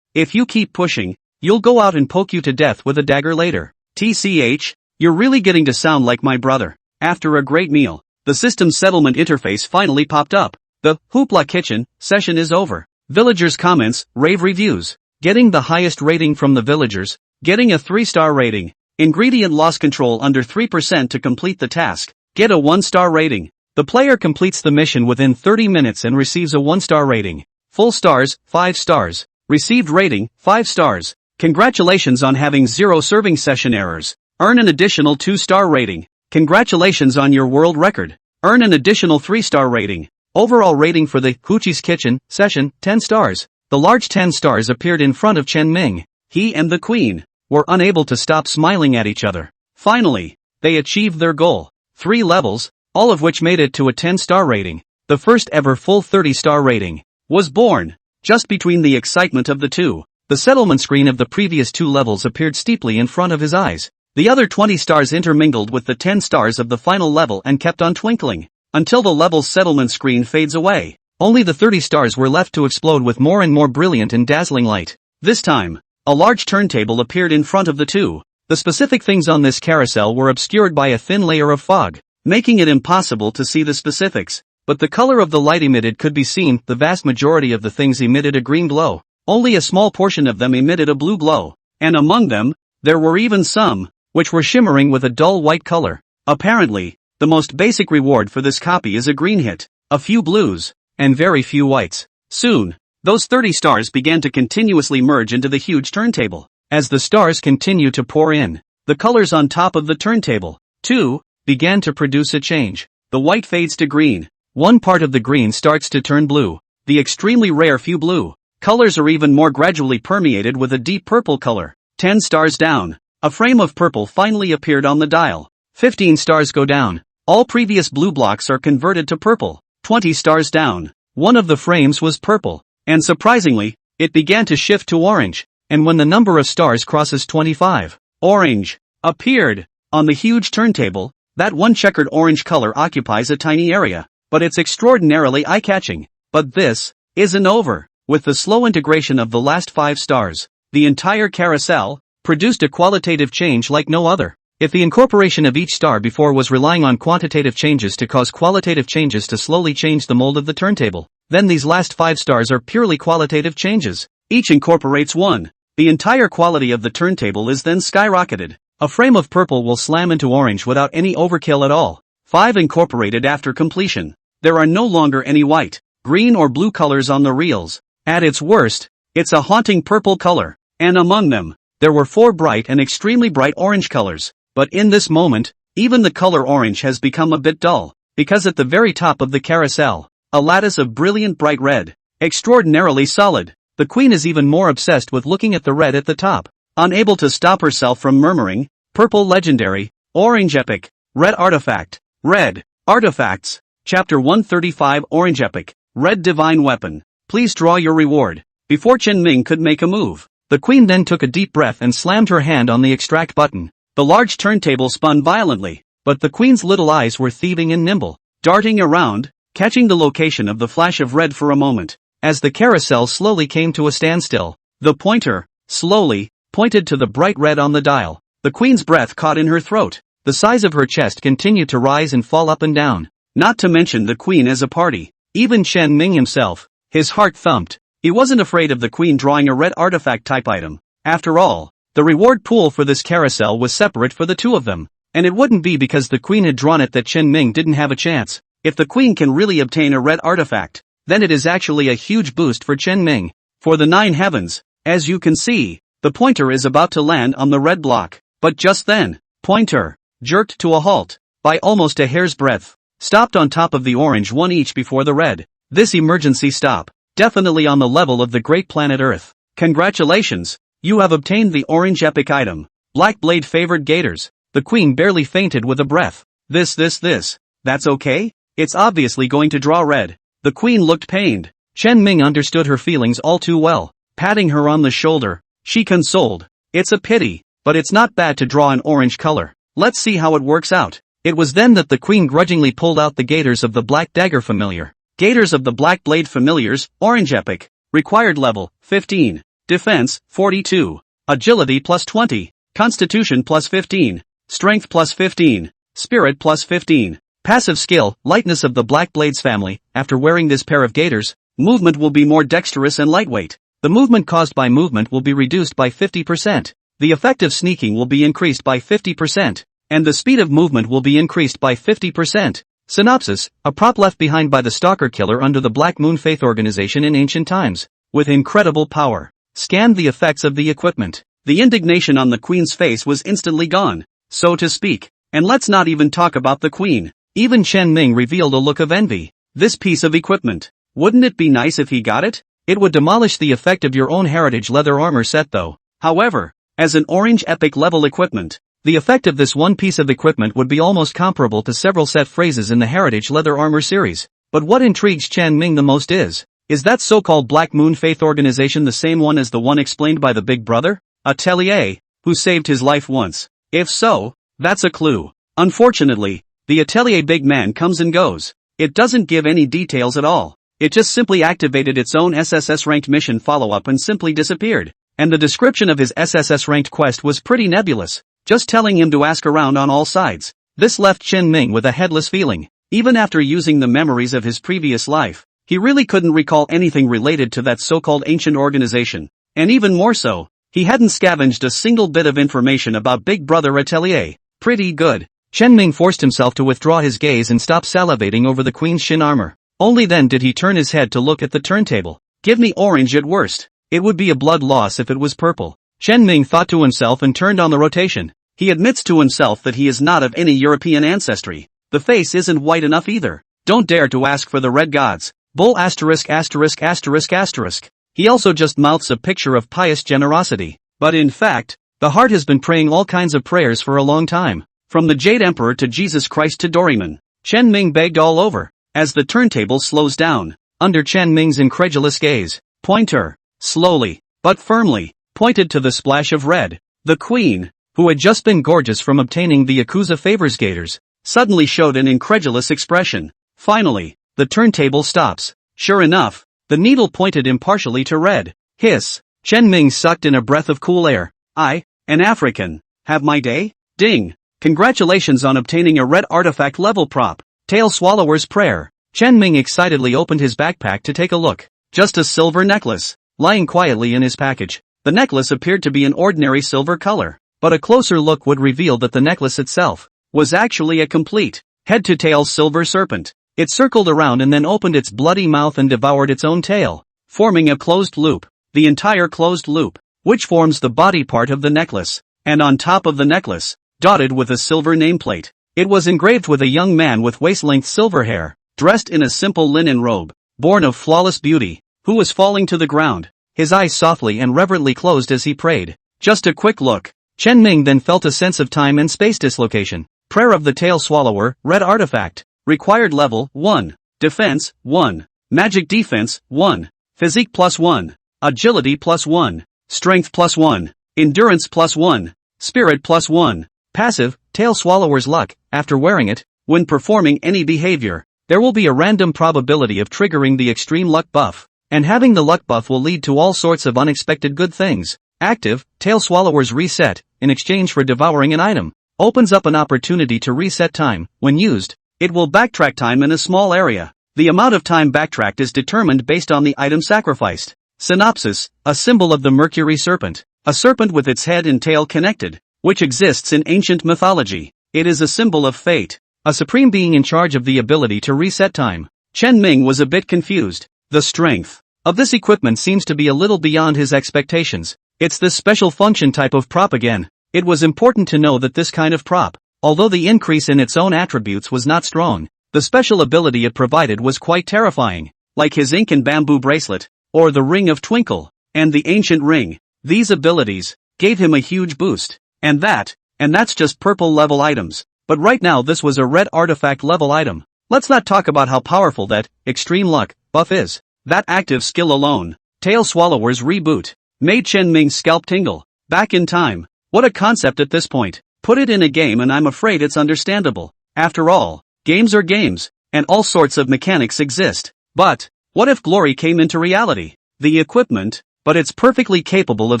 If you keep pushing, you'll go out and poke you to death with a dagger later." TCH, you're really getting to sound like my brother. After a great meal, the system settlement interface finally popped up. The Hoopla Kitchen session is over. Villagers' comments, rave reviews. Getting the highest rating from the villagers. Getting a 3-star rating. Ingredient loss control under 3% to complete the task. Get a 1-star rating. The player completes the mission within 30 minutes and receives a 1-star rating. Full stars, 5 stars. Received rating, 5 stars. Congratulations on having 0 serving session errors. Earn an additional 2-star rating. Congratulations on your world record. Earn an additional 3-star rating. Overall rating for the Hoochie's Kitchen session, 10 stars. The large 10 stars appeared in front of Chen Ming. He and the Queen were unable to stop smiling at each other. Finally, they achieved their goal. 3 levels, all of which made it to a 10-star rating. The first ever full 30-star rating was born. Just between the excitement of the two, the settlement screen of the previous 2 levels appeared steeply in front of his eyes. The other 20 stars intermingled with the 10 stars of the final level and kept on twinkling, until the level's settlement screen fades away. Only the 30 stars were left to explode with more and more brilliant and dazzling light. This time, a large turntable appeared in front of the two. The specific things on this carousel were obscured by a thin layer of fog, making it impossible to see the specifics. But the color of the light emitted could be seen. The vast majority of the things emitted a green glow. Only a small portion of them emitted a blue glow. And among them, there were even some which were shimmering with a dull white color. Apparently, the most basic reward for this copy is a green hit, a few blues, and very few whites. Soon, those 30 stars began to continuously merge into the huge turntable. As the stars continued to pour in, the colors on top of the turntable, too, began to produce a change. The white fades to green. One part of the green starts to turn blue. The extremely rare few blue colors are even more gradually permeated with a deep purple color. 10 stars down. A frame of purple finally appeared on the dial. 15 stars go down. All previous blue blocks are converted to purple. 20 stars down. One of the frames was purple. And surprisingly, it began to shift to orange. And when the number of stars crosses 25, orange appeared on the huge turntable. That one checkered orange color occupies a tiny area, but it's extraordinarily eye-catching. But this isn't over. With the slow integration of the last 5 stars, the entire carousel produced a qualitative change like no other. If the incorporation of each star before was relying on quantitative changes to cause qualitative changes to slowly change the mold of the turntable, then these last 5 stars are purely qualitative changes. Each incorporates one. The entire quality of the turntable is then skyrocketed. A frame of purple will slam into orange without any overkill at all. 5 incorporated after completion. There are no longer any white, green or blue colors on the reels. At its worst, it's a haunting purple color. And among them, there were 4 bright and extremely bright orange colors. But in this moment, even the color orange has become a bit dull, because at the very top of the carousel, a lattice of brilliant bright red, extraordinarily solid. The Queen is even more obsessed with looking at the red at the top, unable to stop herself from murmuring, purple legendary, orange epic, red artifact, red, artifacts, chapter 135 orange epic, red divine weapon, please draw your reward. Before Chen Ming could make a move, the Queen then took a deep breath and slammed her hand on the extract button. The large turntable spun violently, but the Queen's little eyes were thieving and nimble, darting around, catching the location of the flash of red for a moment. As the carousel slowly came to a standstill, the pointer, slowly, pointed to the bright red on the dial. The Queen's breath caught in her throat. The size of her chest continued to rise and fall up and down. Not to mention the Queen as a party. Even Chen Ming himself, his heart thumped. He wasn't afraid of the Queen drawing a red artifact type item. After all, the reward pool for this carousel was separate for the two of them. And it wouldn't be because the Queen had drawn it that Chen Ming didn't have a chance. If the Queen can really obtain a red artifact, then it is actually a huge boost for Chen Ming. For the 9 heavens, as you can see, the pointer is about to land on the red block. But just then, pointer, jerked to a halt, by almost a hair's breadth, stopped on top of the orange one each before the red. This emergency stop, definitely on the level of the great planet Earth. Congratulations, you have obtained the orange epic item, Black Blade Favored Gators. The Queen barely fainted with a breath. This, that's okay? It's obviously going to draw red. The Queen looked pained. Chen Ming understood her feelings all too well. Patting her on the shoulder, she consoled. It's a pity, but it's not bad to draw an orange color. Let's see how it works out. It was then that the Queen grudgingly pulled out the Gators of the Black Dagger Familiar. Gators of the Black Blade Familiars, Orange Epic. Required level, 15. Defense, 42. Agility plus 20. Constitution plus 15. Strength plus 15. Spirit plus 15. Passive skill, lightness of the Black Blades family. After wearing this pair of gaiters, movement will be more dexterous and lightweight. The movement caused by movement will be reduced by 50%. The effect of sneaking will be increased by 50%. And the speed of movement will be increased by 50%. Synopsis: a prop left behind by the Stalker Killer under the Black Moon Faith organization in ancient times. With incredible power. Scan the effects of the equipment. The indignation on the Queen's face was instantly gone, so to speak. And let's not even talk about the Queen. Even Chen Ming revealed a look of envy. This piece of equipment. Wouldn't it be nice if he got it? It would demolish the effect of your own heritage leather armor set though. However, as an orange epic level equipment, the effect of this one piece of equipment would be almost comparable to several set phrases in the heritage leather armor series. But what intrigues Chen Ming the most is that so-called Black Moon Faith organization the same one as the one explained by the Big Brother? Atelier, who saved his life once? If so, that's a clue. Unfortunately, the Atelier big man comes and goes. It doesn't give any details at all. It just simply activated its own SSS-ranked mission follow-up and simply disappeared. And the description of his SSS-ranked quest was pretty nebulous, just telling him to ask around on all sides. This left Chen Ming with a headless feeling. Even after using the memories of his previous life, he really couldn't recall anything related to that so-called ancient organization. And even more so, he hadn't scavenged a single bit of information about Big Brother Atelier. Pretty good. Chen Ming forced himself to withdraw his gaze and stop salivating over the Queen's shin armor. Only then did he turn his head to look at the turntable. Give me orange at worst. It would be a blood loss if it was purple. Chen Ming thought to himself and turned on the rotation. He admits to himself that he is not of any European ancestry. The face isn't white enough either. Don't dare to ask for the red gods. Bull asterisk asterisk asterisk asterisk. He also just mouths a picture of pious generosity. But in fact, the heart has been praying all kinds of prayers for a long time. From the Jade Emperor to Jesus Christ to Doraemon. Chen Ming begged all over. As the turntable slows down, under Chen Ming's incredulous gaze, pointer, slowly, but firmly, pointed to the splash of red. The Queen, who had just been gorgeous from obtaining the Yakuza favors gaiters, suddenly showed an incredulous expression. Finally, the turntable stops. Sure enough, the needle pointed impartially to red. Hiss. Chen Ming sucked in a breath of cool air. I, an African, have my day? Ding. Congratulations on obtaining a red artifact level prop. Tail Swallower's Prayer. Chen Ming excitedly opened his backpack to take a look. Just a silver necklace, lying quietly in his package. The necklace appeared to be an ordinary silver color, but a closer look would reveal that the necklace itself was actually a complete, head-to-tail silver serpent. It circled around and then opened its bloody mouth and devoured its own tail, forming a closed loop. The entire closed loop, which forms the body part of the necklace, and on top of the necklace, dotted with a silver nameplate. It was engraved with a young man with waist-length silver hair, dressed in a simple linen robe, born of flawless beauty, who was falling to the ground, his eyes softly and reverently closed as he prayed. Just a quick look. Chen Ming then felt a sense of time and space dislocation. Prayer of the Tail Swallower, red artifact. Required level, 1. Defense, 1. Magic defense, 1. Physique plus 1. Agility plus 1. Strength plus 1. Endurance plus 1. Spirit plus 1. Passive, Tail Swallower's luck. After wearing it, when performing any behavior, there will be a random probability of triggering the extreme luck buff, and having the luck buff will lead to all sorts of unexpected good things. Active, Tail Swallower's Reset, in exchange for devouring an item, opens up an opportunity to reset time. When used, it will backtrack time in a small area. The amount of time backtracked is determined based on the item sacrificed. Synopsis: a symbol of the Mercury Serpent, a serpent with its head and tail connected, which exists in ancient mythology. It is a symbol of fate, a supreme being in charge of the ability to reset time. Chen Ming was a bit confused. The strength of this equipment seems to be a little beyond his expectations. It's this special function type of prop again. It was important to know that this kind of prop, although the increase in its own attributes was not strong, the special ability it provided was quite terrifying. Like his ink and bamboo bracelet, or the Ring of Twinkle, and the Ancient Ring. These abilities gave him a huge boost. And that's just purple level items. But right now this was a red artifact level item. Let's not talk about how powerful that extreme luck buff is. That active skill alone, Tail Swallower's Reboot, made Chen Ming's scalp tingle. Back in time. What a concept at this point. Put it in a game and I'm afraid it's understandable. After all, games are games, and all sorts of mechanics exist. But what if glory came into reality? The equipment, but it's perfectly capable of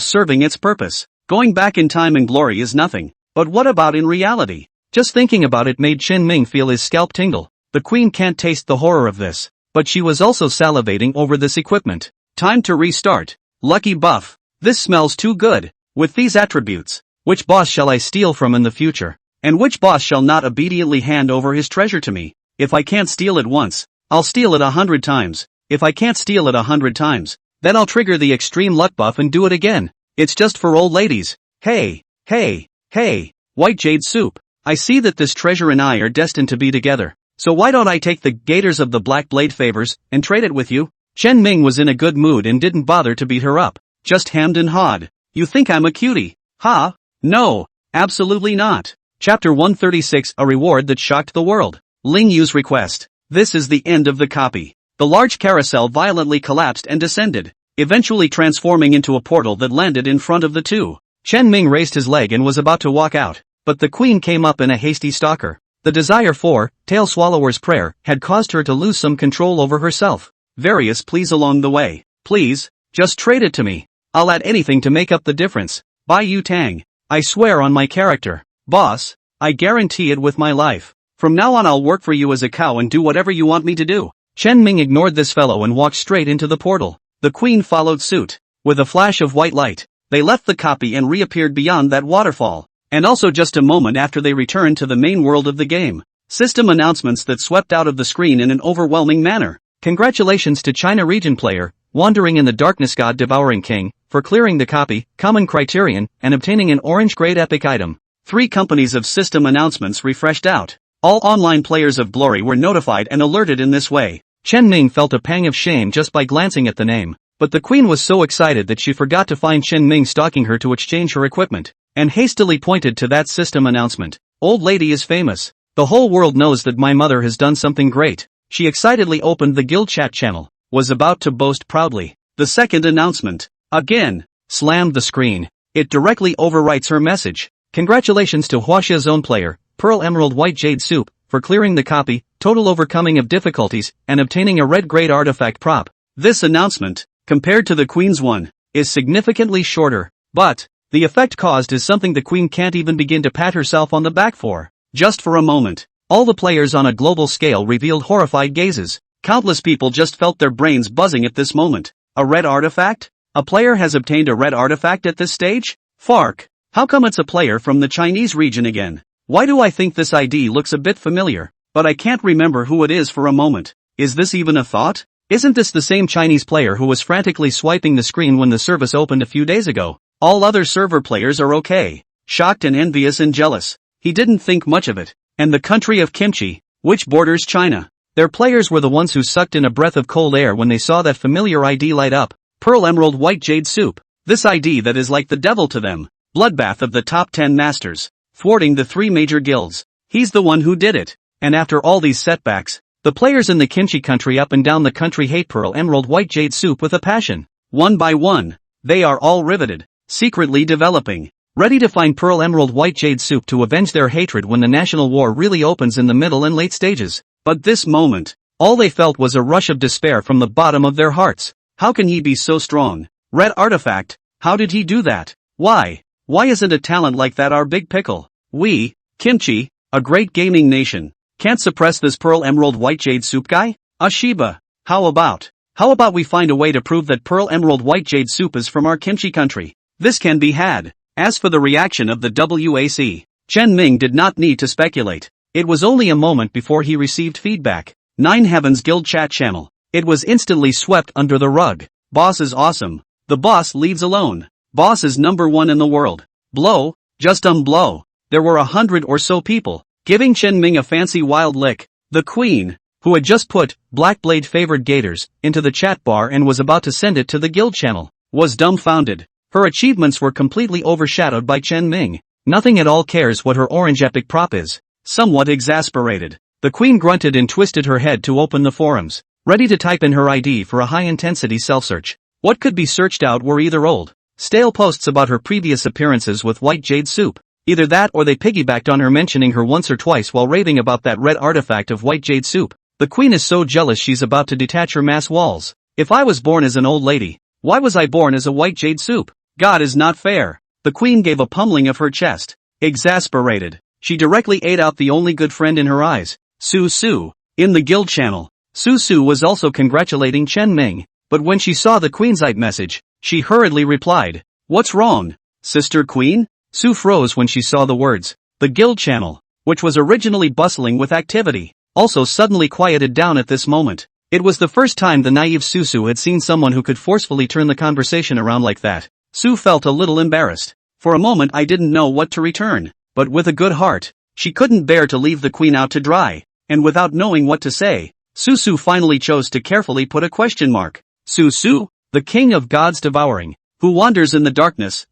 serving its purpose. Going back in time and glory is nothing. But what about in reality? Just thinking about it made Chen Ming feel his scalp tingle. The queen can't taste the horror of this. But she was also salivating over this equipment. Time to restart. Lucky buff. This smells too good. With these attributes, which boss shall I steal from in the future? And which boss shall not obediently hand over his treasure to me? If I can't steal it once, I'll steal it 100 times. If I can't steal it 100 times, then I'll trigger the extreme luck buff and do it again. It's just for old ladies. Hey, hey, hey, White Jade Soup. I see that this treasure and I are destined to be together. So why don't I take the gators of the Black Blade favors and trade it with you? Chen Ming was in a good mood and didn't bother to beat her up. Just hemmed and hawed. You think I'm a cutie? Ha? No, absolutely not. Chapter 136, A Reward That Shocked the World. Ling Yu's request. This is the end of the copy. The large carousel violently collapsed and descended, eventually transforming into a portal that landed in front of the two. Chen Ming raised his leg and was about to walk out, but the queen came up in a hasty stalker. The desire for Tail Swallower's prayer had caused her to lose some control over herself. Various pleas along the way. Please, just trade it to me. I'll add anything to make up the difference. Bai Yu Tang. I swear on my character. Boss, I guarantee it with my life. From now on I'll work for you as a cow and do whatever you want me to do. Chen Ming ignored this fellow and walked straight into the portal. The queen followed suit. With a flash of white light, they left the copy and reappeared beyond that waterfall. And also just a moment after they returned to the main world of the game. System announcements that swept out of the screen in an overwhelming manner. Congratulations to China region player, Wandering in the Darkness God Devouring King, for clearing the copy, common criterion, and obtaining an orange grade epic item. 3 companies of system announcements refreshed out. All online players of Glory were notified and alerted in this way. Chen Ming felt a pang of shame just by glancing at the name. But the queen was so excited that she forgot to find Chen Ming stalking her to exchange her equipment, and hastily pointed to that system announcement. Old lady is famous. The whole world knows that my mother has done something great. She excitedly opened the guild chat channel, was about to boast proudly. The second announcement, again, slammed the screen. It directly overwrites her message. Congratulations to Huaxia Zone player, Pearl Emerald White Jade Soup, for clearing the copy, total overcoming of difficulties, and obtaining a red grade artifact prop. This announcement, compared to the Queen's one, is significantly shorter, but the effect caused is something the Queen can't even begin to pat herself on the back for. Just for a moment, all the players on a global scale revealed horrified gazes. Countless people just felt their brains buzzing at this moment. A red artifact? A player has obtained a red artifact at this stage? Fark. How come it's a player from the Chinese region again? Why do I think this ID looks a bit familiar, but I can't remember who it is for a moment. Is this even a thought? Isn't this the same Chinese player who was frantically swiping the screen when the service opened a few days ago? All other server players are okay. Shocked and envious and jealous. He didn't think much of it. And the country of kimchi, which borders China. Their players were the ones who sucked in a breath of cold air when they saw that familiar ID light up. Pearl Emerald White Jade Soup. This ID that is like the devil to them. Bloodbath of the top 10 masters. Thwarting the 3 major guilds. He's the one who did it. And after all these setbacks, the players in the kimchi country up and down the country hate Pearl Emerald White Jade Soup with a passion. One by one, they are all riveted, secretly developing, ready to find Pearl Emerald White Jade Soup to avenge their hatred when the national war really opens in the middle and late stages. But this moment, all they felt was a rush of despair from the bottom of their hearts. How can he be so strong? Red artifact, how did he do that? Why? Why isn't a talent like that our big pickle? We, kimchi, a great gaming nation, can't suppress this Pearl Emerald White Jade Soup guy? Ashiba, how about we find a way to prove that Pearl Emerald White Jade Soup is from our kimchi country? This can be had. As for the reaction of the WAC, Chen Ming did not need to speculate. It was only a moment before he received feedback. 9 Heavens Guild chat channel. It was instantly swept under the rug. Boss is awesome. The boss leads alone. Boss is number 1 in the world. Blow, just blow. There were 100 or so people, giving Chen Ming a fancy wild lick. The queen, who had just put Black Blade favored gators into the chat bar and was about to send it to the guild channel, was dumbfounded. Her achievements were completely overshadowed by Chen Ming. Nothing at all cares what her orange epic prop is. Somewhat exasperated, the queen grunted and twisted her head to open the forums, ready to type in her ID for a high-intensity self-search. What could be searched out were either old, stale posts about her previous appearances with White Jade Soup. Either that or they piggybacked on her mentioning her once or twice while raving about that red artifact of White Jade Soup. The queen is so jealous she's about to detach her mass walls. If I was born as an old lady, why was I born as a White Jade Soup? God is not fair. The queen gave a pummeling of her chest. Exasperated, she directly ate out the only good friend in her eyes, Su Su. In the guild channel, Su Su was also congratulating Chen Ming, but when she saw the Queen's message, she hurriedly replied, "What's wrong, Sister Queen?" Su froze when she saw the words. The guild channel, which was originally bustling with activity, also suddenly quieted down at this moment. It was the first time the naive Su Su had seen someone who could forcefully turn the conversation around like that. Su felt a little embarrassed. For a moment I didn't know what to return, but with a good heart, she couldn't bear to leave the queen out to dry, and without knowing what to say, Su Su finally chose to carefully put a question mark. Su Su, the king of gods devouring, who wanders in the darkness,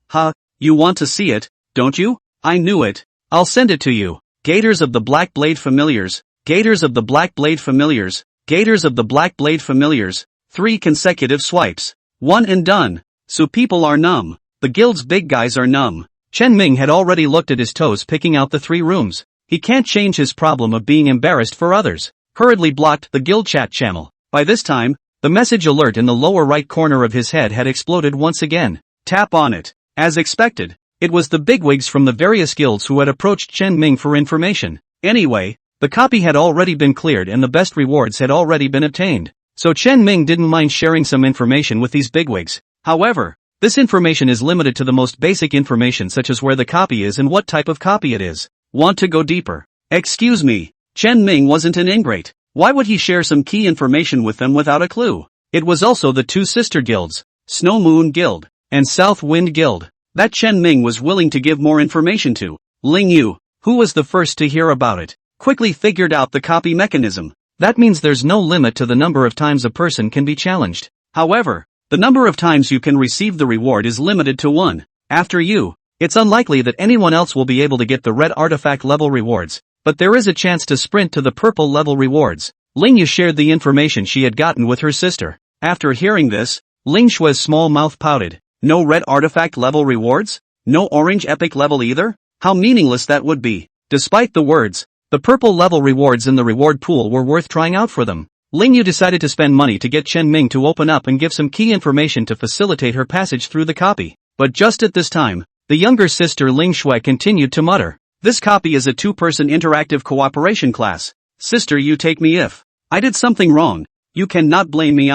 you want to see it, don't you? I knew it. I'll send it to you. Gators of the Black Blade Familiars, Gators of the Black Blade Familiars, Gators of the Black Blade Familiars, 3 consecutive swipes. 1 and done. So people are numb. The guild's big guys are numb. Chen Ming had already looked at his toes picking out the 3 rooms. He can't change his problem of being embarrassed for others. Hurriedly blocked the guild chat channel. By this time, the message alert in the lower right corner of his head had exploded once again. Tap on it. As expected, it was the bigwigs from the various guilds who had approached Chen Ming for information. Anyway, the copy had already been cleared and the best rewards had already been obtained. So Chen Ming didn't mind sharing some information with these bigwigs. However, this information is limited to the most basic information such as where the copy is and what type of copy it is. Want to go deeper? Excuse me, Chen Ming wasn't an ingrate. Why would he share some key information with them without a clue? It was also the 2 sister guilds, Snow Moon Guild, and South Wind Guild, that Chen Ming was willing to give more information to. Ling Yu, who was the first to hear about it, quickly figured out the copy mechanism. That means there's no limit to the number of times a person can be challenged. However, the number of times you can receive the reward is limited to 1. After you, it's unlikely that anyone else will be able to get the red artifact level rewards, but there is a chance to sprint to the purple level rewards. Ling Yu shared the information she had gotten with her sister. After hearing this, Ling Shui's small mouth pouted. No red artifact level rewards? No orange epic level either? How meaningless that would be. Despite the words, the purple level rewards in the reward pool were worth trying out for them. Ling Yu decided to spend money to get Chen Ming to open up and give some key information to facilitate her passage through the copy. But just at this time, the younger sister Ling Shui continued to mutter. This copy is a 2-person interactive cooperation class. Sister, you take me if I did something wrong. You cannot blame me.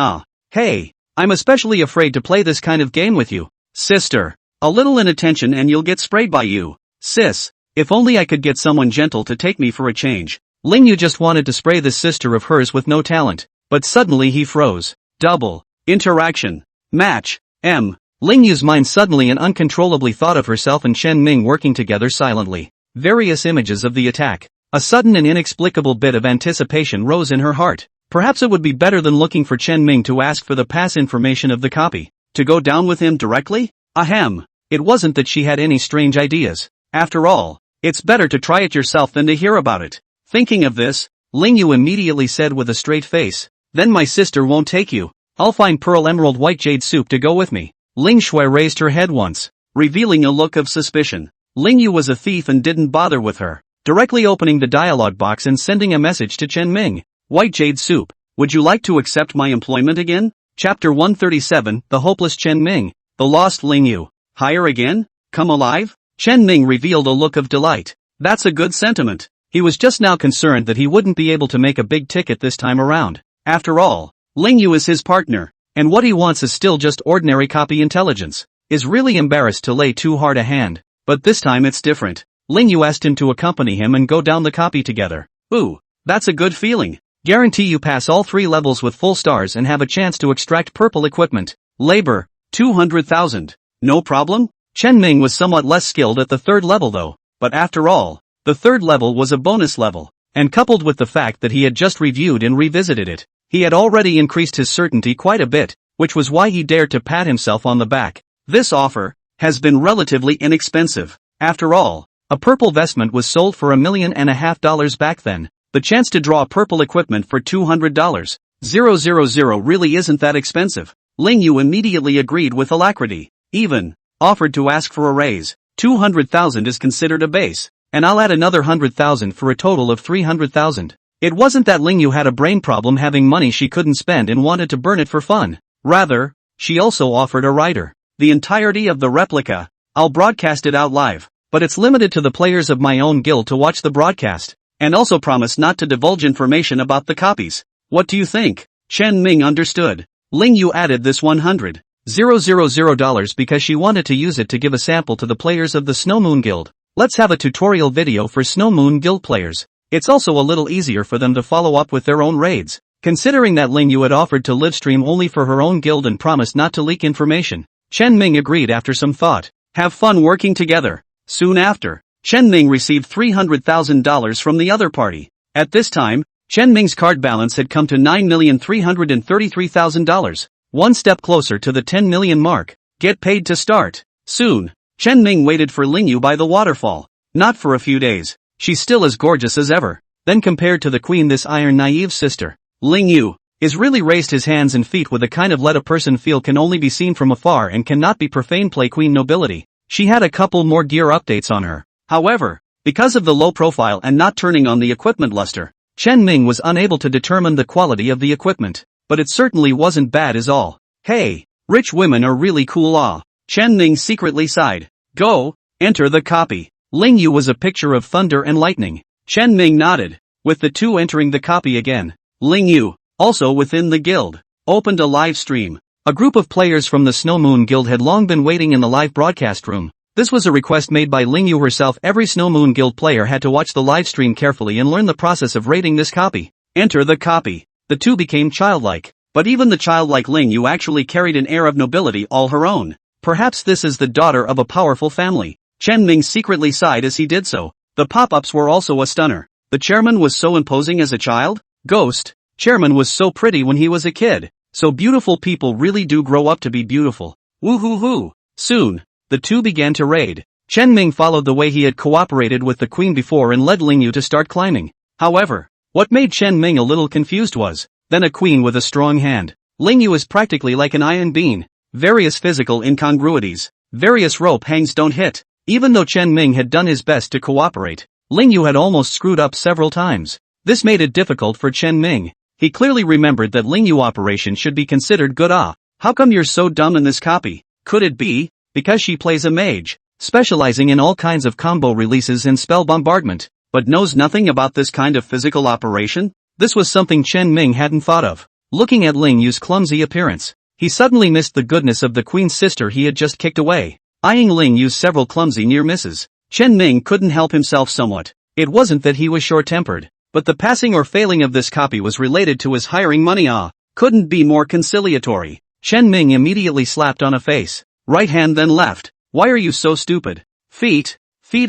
Hey, I'm especially afraid to play this kind of game with you. Sister, a little inattention and you'll get sprayed by you. Sis, if only I could get someone gentle to take me for a change. Ling Yu just wanted to spray this sister of hers with no talent, but suddenly he froze. Double interaction match. Ling Yu's mind suddenly and uncontrollably thought of herself and Chen Ming working together silently. Various images of the attack. A sudden and inexplicable bit of anticipation rose in her heart. Perhaps it would be better than looking for Chen Ming to ask for the pass information of the copy. To go down with him directly? Ahem. It wasn't that she had any strange ideas. After all, it's better to try it yourself than to hear about it. Thinking of this, Ling Yu immediately said with a straight face, "Then my sister won't take you. I'll find Pearl Emerald White Jade Soup to go with me." Ling Shui raised her head once, revealing a look of suspicion. Ling Yu was a thief and didn't bother with her. Directly opening the dialogue box and sending a message to Chen Ming. White Jade Soup, would you like to accept my employment again? Chapter 137, The Hopeless Chen Ming, The Lost Ling Yu. Hire again? Come alive? Chen Ming revealed a look of delight. That's a good sentiment. He was just now concerned that he wouldn't be able to make a big ticket this time around. After all, Ling Yu is his partner, and what he wants is still just ordinary copy intelligence. Is really embarrassed to lay too hard a hand, but this time it's different. Ling Yu asked him to accompany him and go down the copy together. Ooh, that's a good feeling. Guarantee you pass all 3 levels with full stars and have a chance to extract purple equipment. Labor, 200,000. No problem? Chen Ming was somewhat less skilled at the 3rd level though, but after all, the 3rd level was a bonus level, and coupled with the fact that he had just reviewed and revisited it, he had already increased his certainty quite a bit, which was why he dared to pat himself on the back. This offer has been relatively inexpensive. After all, a purple vestment was sold for $1.5 million back then. The chance to draw purple equipment for $200. 000 really isn't that expensive. Ling Yu immediately agreed with alacrity. Even offered to ask for a raise. 200,000 is considered a base, and I'll add another 100,000 for a total of 300,000. It wasn't that Ling Yu had a brain problem having money she couldn't spend and wanted to burn it for fun. Rather, she also offered a rider. The entirety of the replica, I'll broadcast it out live, but it's limited to the players of my own guild to watch the broadcast, and also promise not to divulge information about the copies. What do you think? Chen Ming understood. Ling Yu added this $100,000 because she wanted to use it to give a sample to the players of the Snow Moon Guild. Let's have a tutorial video for Snow Moon Guild players. It's also a little easier for them to follow up with their own raids. Considering that Ling Yu had offered to live stream only for her own guild and promised not to leak information, Chen Ming agreed after some thought. Have fun working together. Soon after, Chen Ming received $300,000 from the other party. At this time, Chen Ming's card balance had come to $9,333,000, one step closer to the 10 million mark. Get paid to start. Soon, Chen Ming waited for Ling Yu by the waterfall. Not for a few days. She's still as gorgeous as ever. Then compared to the queen, this iron naive sister, Ling Yu, is really raised his hands and feet with a kind of let a person feel can only be seen from afar and cannot be profane play queen nobility. She had a couple more gear updates on her. However, because of the low profile and not turning on the equipment luster, Chen Ming was unable to determine the quality of the equipment. But it certainly wasn't bad as all. Hey, rich women are really cool. Chen Ming secretly sighed. Go, enter the copy. Ling Yu was a picture of thunder and lightning. Chen Ming nodded, with the two entering the copy again. Ling Yu, also within the guild, opened a live stream. A group of players from the Snow Moon Guild had long been waiting in the live broadcast room. This was a request made by Ling Yu herself. Every Snow Moon Guild player had to watch the live stream carefully and learn the process of rating this copy. Enter the copy. The two became childlike, but even the childlike Ling Yu actually carried an air of nobility all her own. Perhaps this is the daughter of a powerful family. Chen Ming secretly sighed as he did so. The pop-ups were also a stunner. The chairman was so imposing as a child. Ghost, chairman was so pretty when he was a kid. So beautiful people really do grow up to be beautiful. Woo-hoo-hoo. Soon, the two began to raid. Chen Ming followed the way he had cooperated with the queen before and led Ling Yu to start climbing. However, what made Chen Ming a little confused was, then a queen with a strong hand. Ling Yu is practically like an iron bean. Various physical incongruities. Various rope hangs don't hit. Even though Chen Ming had done his best to cooperate, Ling Yu had almost screwed up several times. This made it difficult for Chen Ming. He clearly remembered that Ling Yu operation should be considered good. How come you're so dumb in this copy? Could it be because she plays a mage, specializing in all kinds of combo releases and spell bombardment, but knows nothing about this kind of physical operation? This was something Chen Ming hadn't thought of. Looking at Ling Yu's clumsy appearance, he suddenly missed the goodness of the queen's sister he had just kicked away. Eyeing Ling Yu's several clumsy near misses, Chen Ming couldn't help himself somewhat. It wasn't that he was short-tempered, but the passing or failing of this copy was related to his hiring money. Couldn't be more conciliatory. Chen Ming immediately slapped on a face. Right hand then left. Why are you so stupid? Feet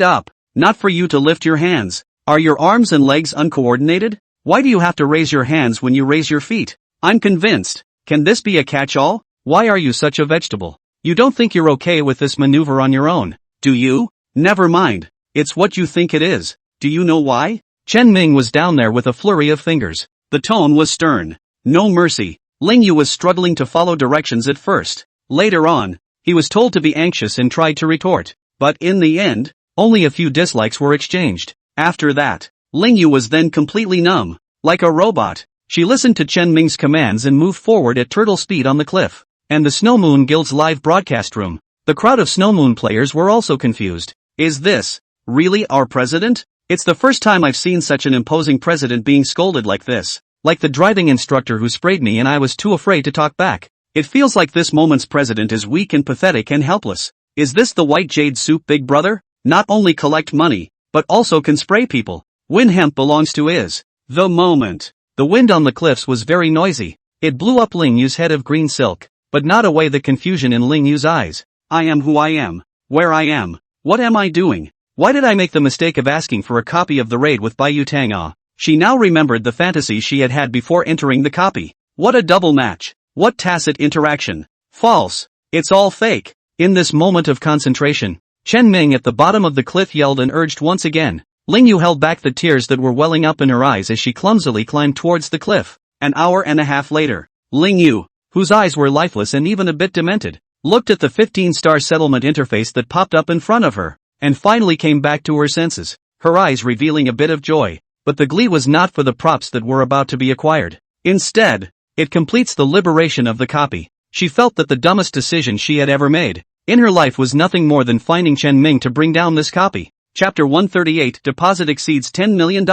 up. Not for you to lift your hands. Are your arms and legs uncoordinated? Why do you have to raise your hands when you raise your feet? I'm convinced. Can this be a catch-all? Why are you such a vegetable? You don't think you're okay with this maneuver on your own, do you? Never mind. It's what you think it is. Do you know why? Chen Ming was down there with a flurry of fingers. The tone was stern. No mercy. Ling Yu was struggling to follow directions at first. Later on, he was told to be anxious and tried to retort. But in the end, only a few dislikes were exchanged. After that, Ling Yu was then completely numb. Like a robot, she listened to Chen Ming's commands and moved forward at turtle speed on the cliff. And the Snow Moon Guild's live broadcast room. The crowd of Snow Moon players were also confused. Is this really our president? It's the first time I've seen such an imposing president being scolded like this. Like the driving instructor who sprayed me and I was too afraid to talk back. It feels like this moment's president is weak and pathetic and helpless. Is this the White Jade Soup big brother? Not only collect money, but also can spray people. When hemp belongs to is the moment. The wind on the cliffs was very noisy. It blew up Ling Yu's head of green silk, but not away the confusion in Ling Yu's eyes. I am who I am. Where I am. What am I doing? Why did I make the mistake of asking for a copy of the raid with Bai Yutang? She now remembered the fantasy she had had before entering the copy. What a double match. What tacit interaction. False. It's all fake. In this moment of concentration, Chen Ming at the bottom of the cliff yelled and urged once again. Ling Yu held back the tears that were welling up in her eyes as she clumsily climbed towards the cliff. An hour and a half later, Ling Yu, whose eyes were lifeless and even a bit demented, looked at the 15-star settlement interface that popped up in front of her, and finally came back to her senses, her eyes revealing a bit of joy. But the glee was not for the props that were about to be acquired. Instead, it completes the liberation of the copy. She felt that the dumbest decision she had ever made. in her life was nothing more than finding Chen Ming to bring down this copy. Chapter 138 Deposit exceeds $10 million.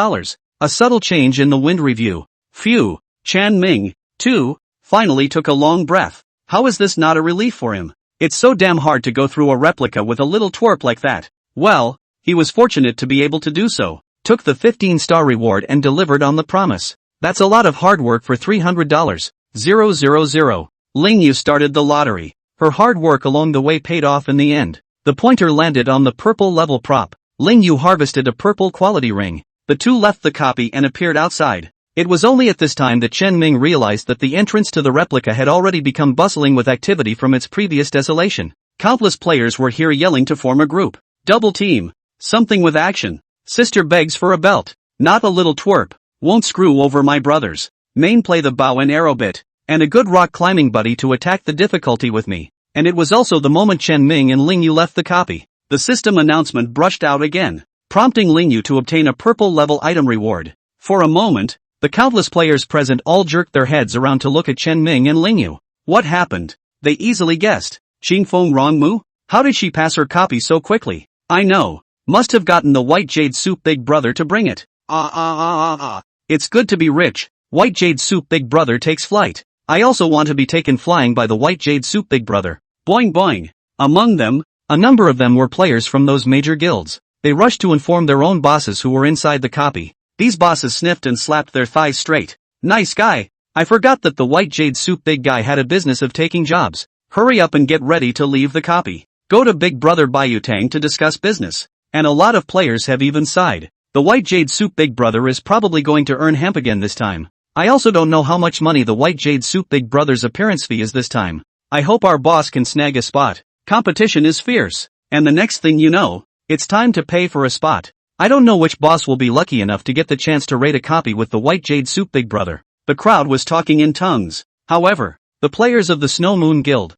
A subtle change in the wind review. Phew, Chen Ming, too, finally took a long breath. How is this not a relief for him? It's so damn hard to go through a replica with a little twerp like that. Well, he was fortunate to be able to do so. Took the 15-star reward and delivered on the promise. That's a lot of hard work for $300. 000. Ling Yu started the lottery. Her hard work along the way paid off in the end. The pointer landed on the purple level prop. Ling Yu harvested a purple quality ring. The two left the copy and appeared outside. It was only at this time that Chen Ming realized that the entrance to the replica had already become bustling with activity from its previous desolation. Countless players were here yelling to form a group. Double team. Something with action. Sister begs for a belt. Not a little twerp. Won't screw over my brothers. Main play the bow and arrow bit. And a good rock climbing buddy to attack the difficulty with me. And it was also the moment Chen Ming and Ling Yu left the copy. The system announcement brushed out again, prompting Ling Yu to obtain a purple level item reward. For a moment, the countless players present all jerked their heads around to look at Chen Ming and Ling Yu. What happened? They easily guessed. Qingfeng Rongmu? How did she pass her copy so quickly? I know. Must have gotten the White Jade Soup Big Brother to bring it. It's good to be rich. White Jade Soup Big Brother takes flight. I also want to be taken flying by the White Jade Soup Big Brother. Boing boing. Among them, a number of them were players from those major guilds. They rushed to inform their own bosses who were inside the copy. These bosses sniffed and slapped their thighs straight. Nice guy. I forgot that the White Jade Soup Big Guy had a business of taking jobs. Hurry up and get ready to leave the copy. Go to Big Brother Bayutang to discuss business. And a lot of players have even sighed. The White Jade Soup Big Brother is probably going to earn hemp again this time. I also don't know how much money the White Jade Soup Big Brother's appearance fee is this time. I hope our boss can snag a spot. Competition is fierce. And the next thing you know, it's time to pay for a spot. I don't know which boss will be lucky enough to get the chance to raid a copy with the White Jade Soup Big Brother. The crowd was talking in tongues. However, the players of the Snow Moon Guild,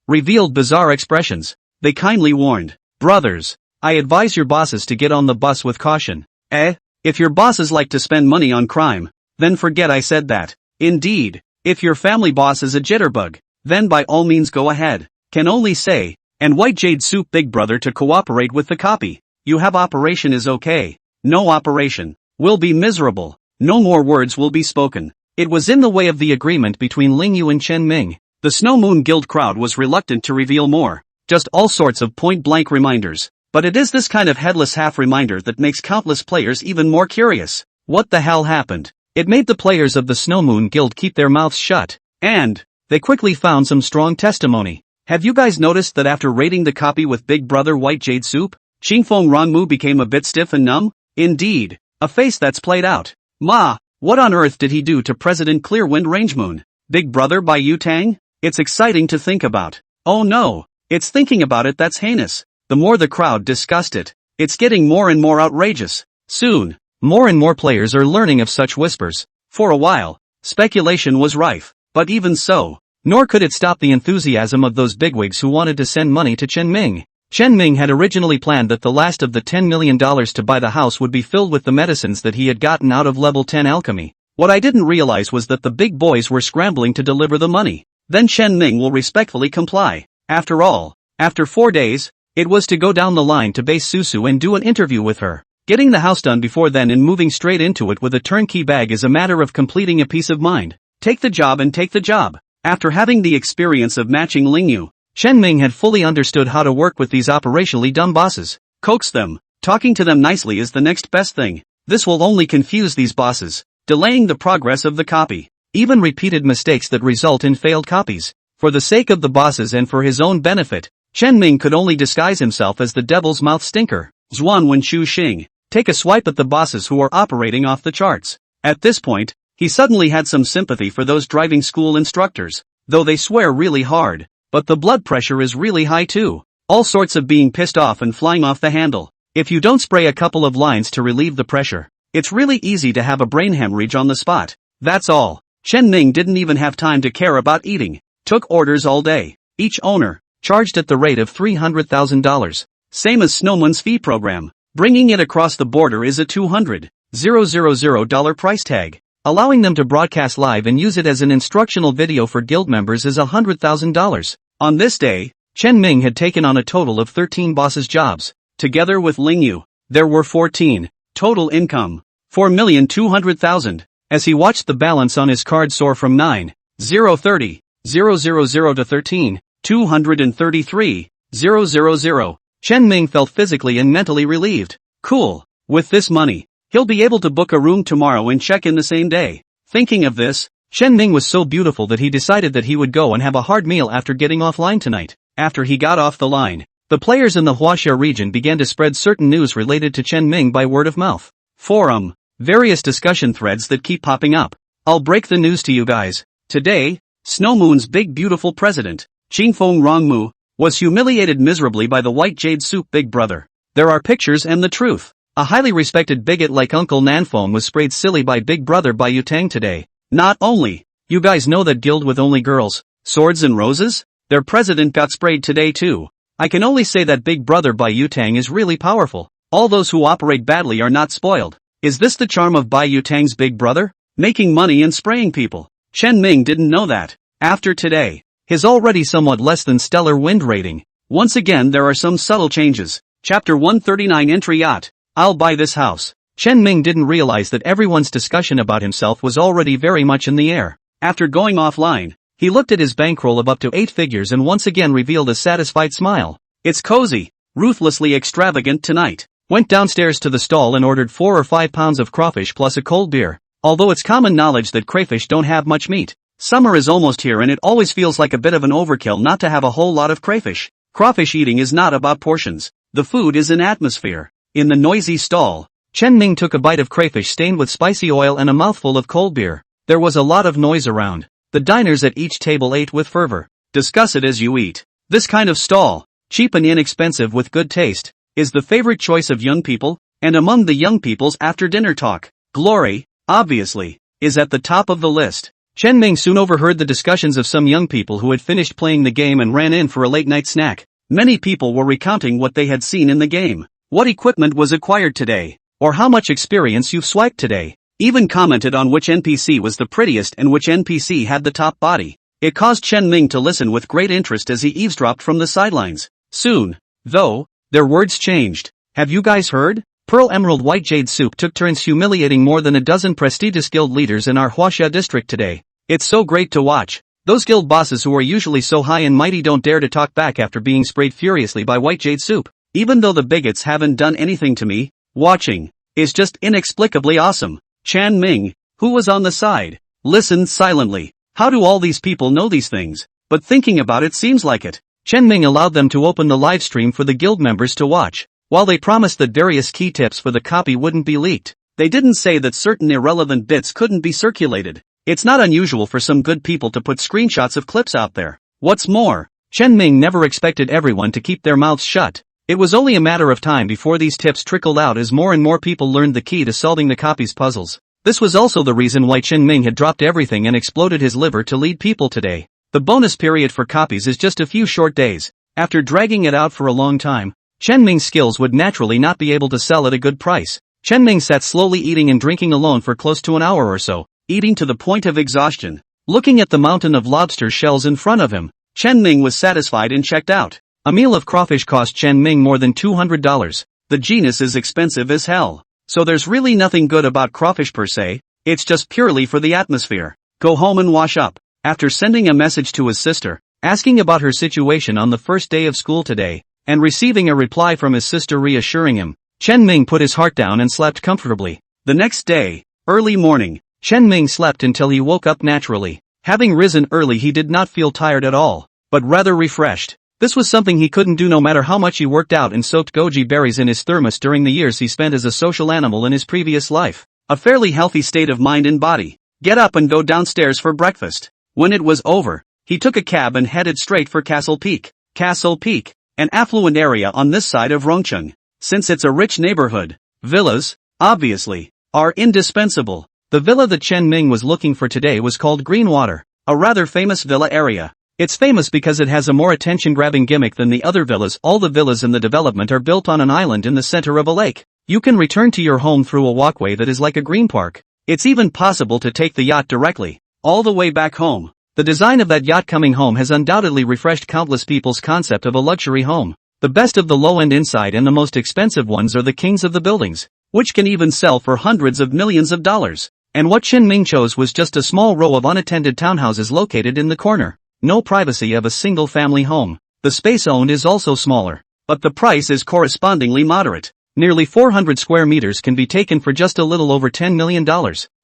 revealed bizarre expressions. They kindly warned, brothers, I advise your bosses to get on the bus with caution. If your bosses like to spend money on crime, then forget I said that. Indeed, if your family boss is a jitterbug, then by all means go ahead. Can only say, and White Jade Soup Big Brother to cooperate with the copy. You have operation is okay. No operation. Will be miserable. No more words will be spoken. It was in the way of the agreement between Ling Yu and Chen Ming. The Snow Moon Guild crowd was reluctant to reveal more. Just all sorts of point-blank reminders. But it is this kind of headless half reminder that makes countless players even more curious. What the hell happened? It made the players of the Snow Moon Guild keep their mouths shut. And they quickly found some strong testimony. Have you guys noticed that after raiding the copy with Big Brother White Jade Soup, Qingfeng Rongmu became a bit stiff and numb? Indeed, a face that's played out. Ma, what on earth did he do to President Clearwind Rangemoon? Big Brother by Yutang? It's exciting to think about. Oh no, it's thinking about it that's heinous. The more the crowd discussed it, it's getting more and more outrageous. Soon, more and more players are learning of such whispers. For a while, speculation was rife, but even so, nor could it stop the enthusiasm of those bigwigs who wanted to send money to Chen Ming. Chen Ming had originally planned that the last of the $10 million to buy the house would be filled with the medicines that he had gotten out of level 10 alchemy. What I didn't realize was that the big boys were scrambling to deliver the money. Then Chen Ming will respectfully comply. After all, after 4 days, it was to go down the line to base Susu and do an interview with her. Getting the house done before then and moving straight into it with a turnkey bag is a matter of completing a peace of mind. Take the job and take the job. After having the experience of matching Ling Yu, Chen Ming had fully understood how to work with these operationally dumb bosses. Coax them. Talking to them nicely is the next best thing. This will only confuse these bosses, delaying the progress of the copy. Even repeated mistakes that result in failed copies. For the sake of the bosses and for his own benefit, Chen Ming could only disguise himself as the devil's mouth stinker, Zhuan Wenchu Xing. Take a swipe at the bosses who are operating off the charts. At this point, he suddenly had some sympathy for those driving school instructors, though they swear really hard, but the blood pressure is really high too. All sorts of being pissed off and flying off the handle. If you don't spray a couple of lines to relieve the pressure, it's really easy to have a brain hemorrhage on the spot. That's all. Chen Ming didn't even have time to care about eating. Took orders all day. Each owner, charged at the rate of $300,000. Same as Snowman's fee program. Bringing it across the border is a $200,000 price tag. Allowing them to broadcast live and use it as an instructional video for guild members is $100,000. On this day, Chen Ming had taken on a total of 13 bosses' jobs. Together with Ling Yu, there were 14. Total income, 4,200,000. As he watched the balance on his card soar from 9,030,000 to 13,233,000, Chen Ming felt physically and mentally relieved. Cool. With this money, he'll be able to book a room tomorrow and check in the same day. Thinking of this, Chen Ming was so beautiful that he decided that he would go and have a hard meal after getting offline tonight. After he got off the line, the players in the Huaxia region began to spread certain news related to Chen Ming by word of mouth. Forum. Various discussion threads that keep popping up. I'll break the news to you guys. Today, Snow Moon's big beautiful president, Qingfeng Rongmu, was humiliated miserably by the White Jade Soup big brother. There are pictures and the truth. A highly respected bigot like Uncle Nanfeng was sprayed silly by Big Brother by Yutang today. Not only, you guys know that guild with only girls, swords and roses? Their president got sprayed today too. I can only say that Big Brother by Yutang is really powerful. All those who operate badly are not spoiled. Is this the charm of Bai Yutang's Big Brother? Making money and spraying people. Chen Ming didn't know that. After today, his already somewhat less than stellar wind rating. Once again there are some subtle changes. Chapter 139 Entry Yacht. I'll buy this house. Chen Ming didn't realize that everyone's discussion about himself was already very much in the air. After going offline, he looked at his bankroll of up to 8 figures and once again revealed a satisfied smile. It's cozy, ruthlessly extravagant tonight. Went downstairs to the stall and ordered 4 or 5 pounds of crawfish plus a cold beer. Although it's common knowledge that crayfish don't have much meat. Summer is almost here and it always feels like a bit of an overkill not to have a whole lot of crayfish. Crawfish eating is not about portions. The food is an atmosphere. In the noisy stall, Chen Ming took a bite of crayfish stained with spicy oil and a mouthful of cold beer. There was a lot of noise around. The diners at each table ate with fervor. Discuss it as you eat. This kind of stall, cheap and inexpensive with good taste, is the favorite choice of young people, and among the young people's after-dinner talk, glory, obviously, is at the top of the list. Chen Ming soon overheard the discussions of some young people who had finished playing the game and ran in for a late-night snack. Many people were recounting what they had seen in the game, what equipment was acquired today, or how much experience you've swiped today. Even commented on which NPC was the prettiest and which NPC had the top body. It caused Chen Ming to listen with great interest as he eavesdropped from the sidelines. Soon, though, their words changed. Have you guys heard? Pearl Emerald White Jade Soup took turns humiliating more than a dozen prestigious guild leaders in our Huaxia district today. It's so great to watch. Those guild bosses who are usually so high and mighty don't dare to talk back after being sprayed furiously by White Jade Soup. Even though the bigots haven't done anything to me, watching is just inexplicably awesome. Chen Ming, who was on the side, listened silently. How do all these people know these things? But thinking about it seems like it. Chen Ming allowed them to open the live stream for the guild members to watch. While they promised that various key tips for the copy wouldn't be leaked, they didn't say that certain irrelevant bits couldn't be circulated. It's not unusual for some good people to put screenshots of clips out there. What's more, Chen Ming never expected everyone to keep their mouths shut. It was only a matter of time before these tips trickled out as more and more people learned the key to solving the copy's puzzles. This was also the reason why Chen Ming had dropped everything and exploded his liver to lead people today. The bonus period for copies is just a few short days. After dragging it out for a long time, Chen Ming's skills would naturally not be able to sell at a good price. Chen Ming sat slowly eating and drinking alone for close to an hour or so, eating to the point of exhaustion. Looking at the mountain of lobster shells in front of him, Chen Ming was satisfied and checked out. A meal of crawfish cost Chen Ming more than $200. The genus is expensive as hell. So there's really nothing good about crawfish per se, it's just purely for the atmosphere. Go home and wash up. After sending a message to his sister, asking about her situation on the first day of school today, and receiving a reply from his sister reassuring him, Chen Ming put his heart down and slept comfortably. The next day, early morning, Chen Ming slept until he woke up naturally. Having risen early he did not feel tired at all, but rather refreshed. This was something he couldn't do no matter how much he worked out and soaked goji berries in his thermos during the years he spent as a social animal in his previous life. A fairly healthy state of mind and body. Get up and go downstairs for breakfast. When it was over, he took a cab and headed straight for Castle Peak. Castle Peak, an affluent area on this side of Rongcheng. Since it's a rich neighborhood, villas, obviously, are indispensable. The villa that Chen Ming was looking for today was called Greenwater, a rather famous villa area. It's famous because it has a more attention-grabbing gimmick than the other villas. All the villas in the development are built on an island in the center of a lake. You can return to your home through a walkway that is like a green park. It's even possible to take the yacht directly all the way back home. The design of that yacht coming home has undoubtedly refreshed countless people's concept of a luxury home. The best of the low-end inside and the most expensive ones are the kings of the buildings, which can even sell for hundreds of millions of dollars. And what Chen Ming chose was just a small row of unattended townhouses located in the corner. No privacy of a single-family home. The space owned is also smaller, but the price is correspondingly moderate. Nearly 400 square meters can be taken for just a little over $10 million.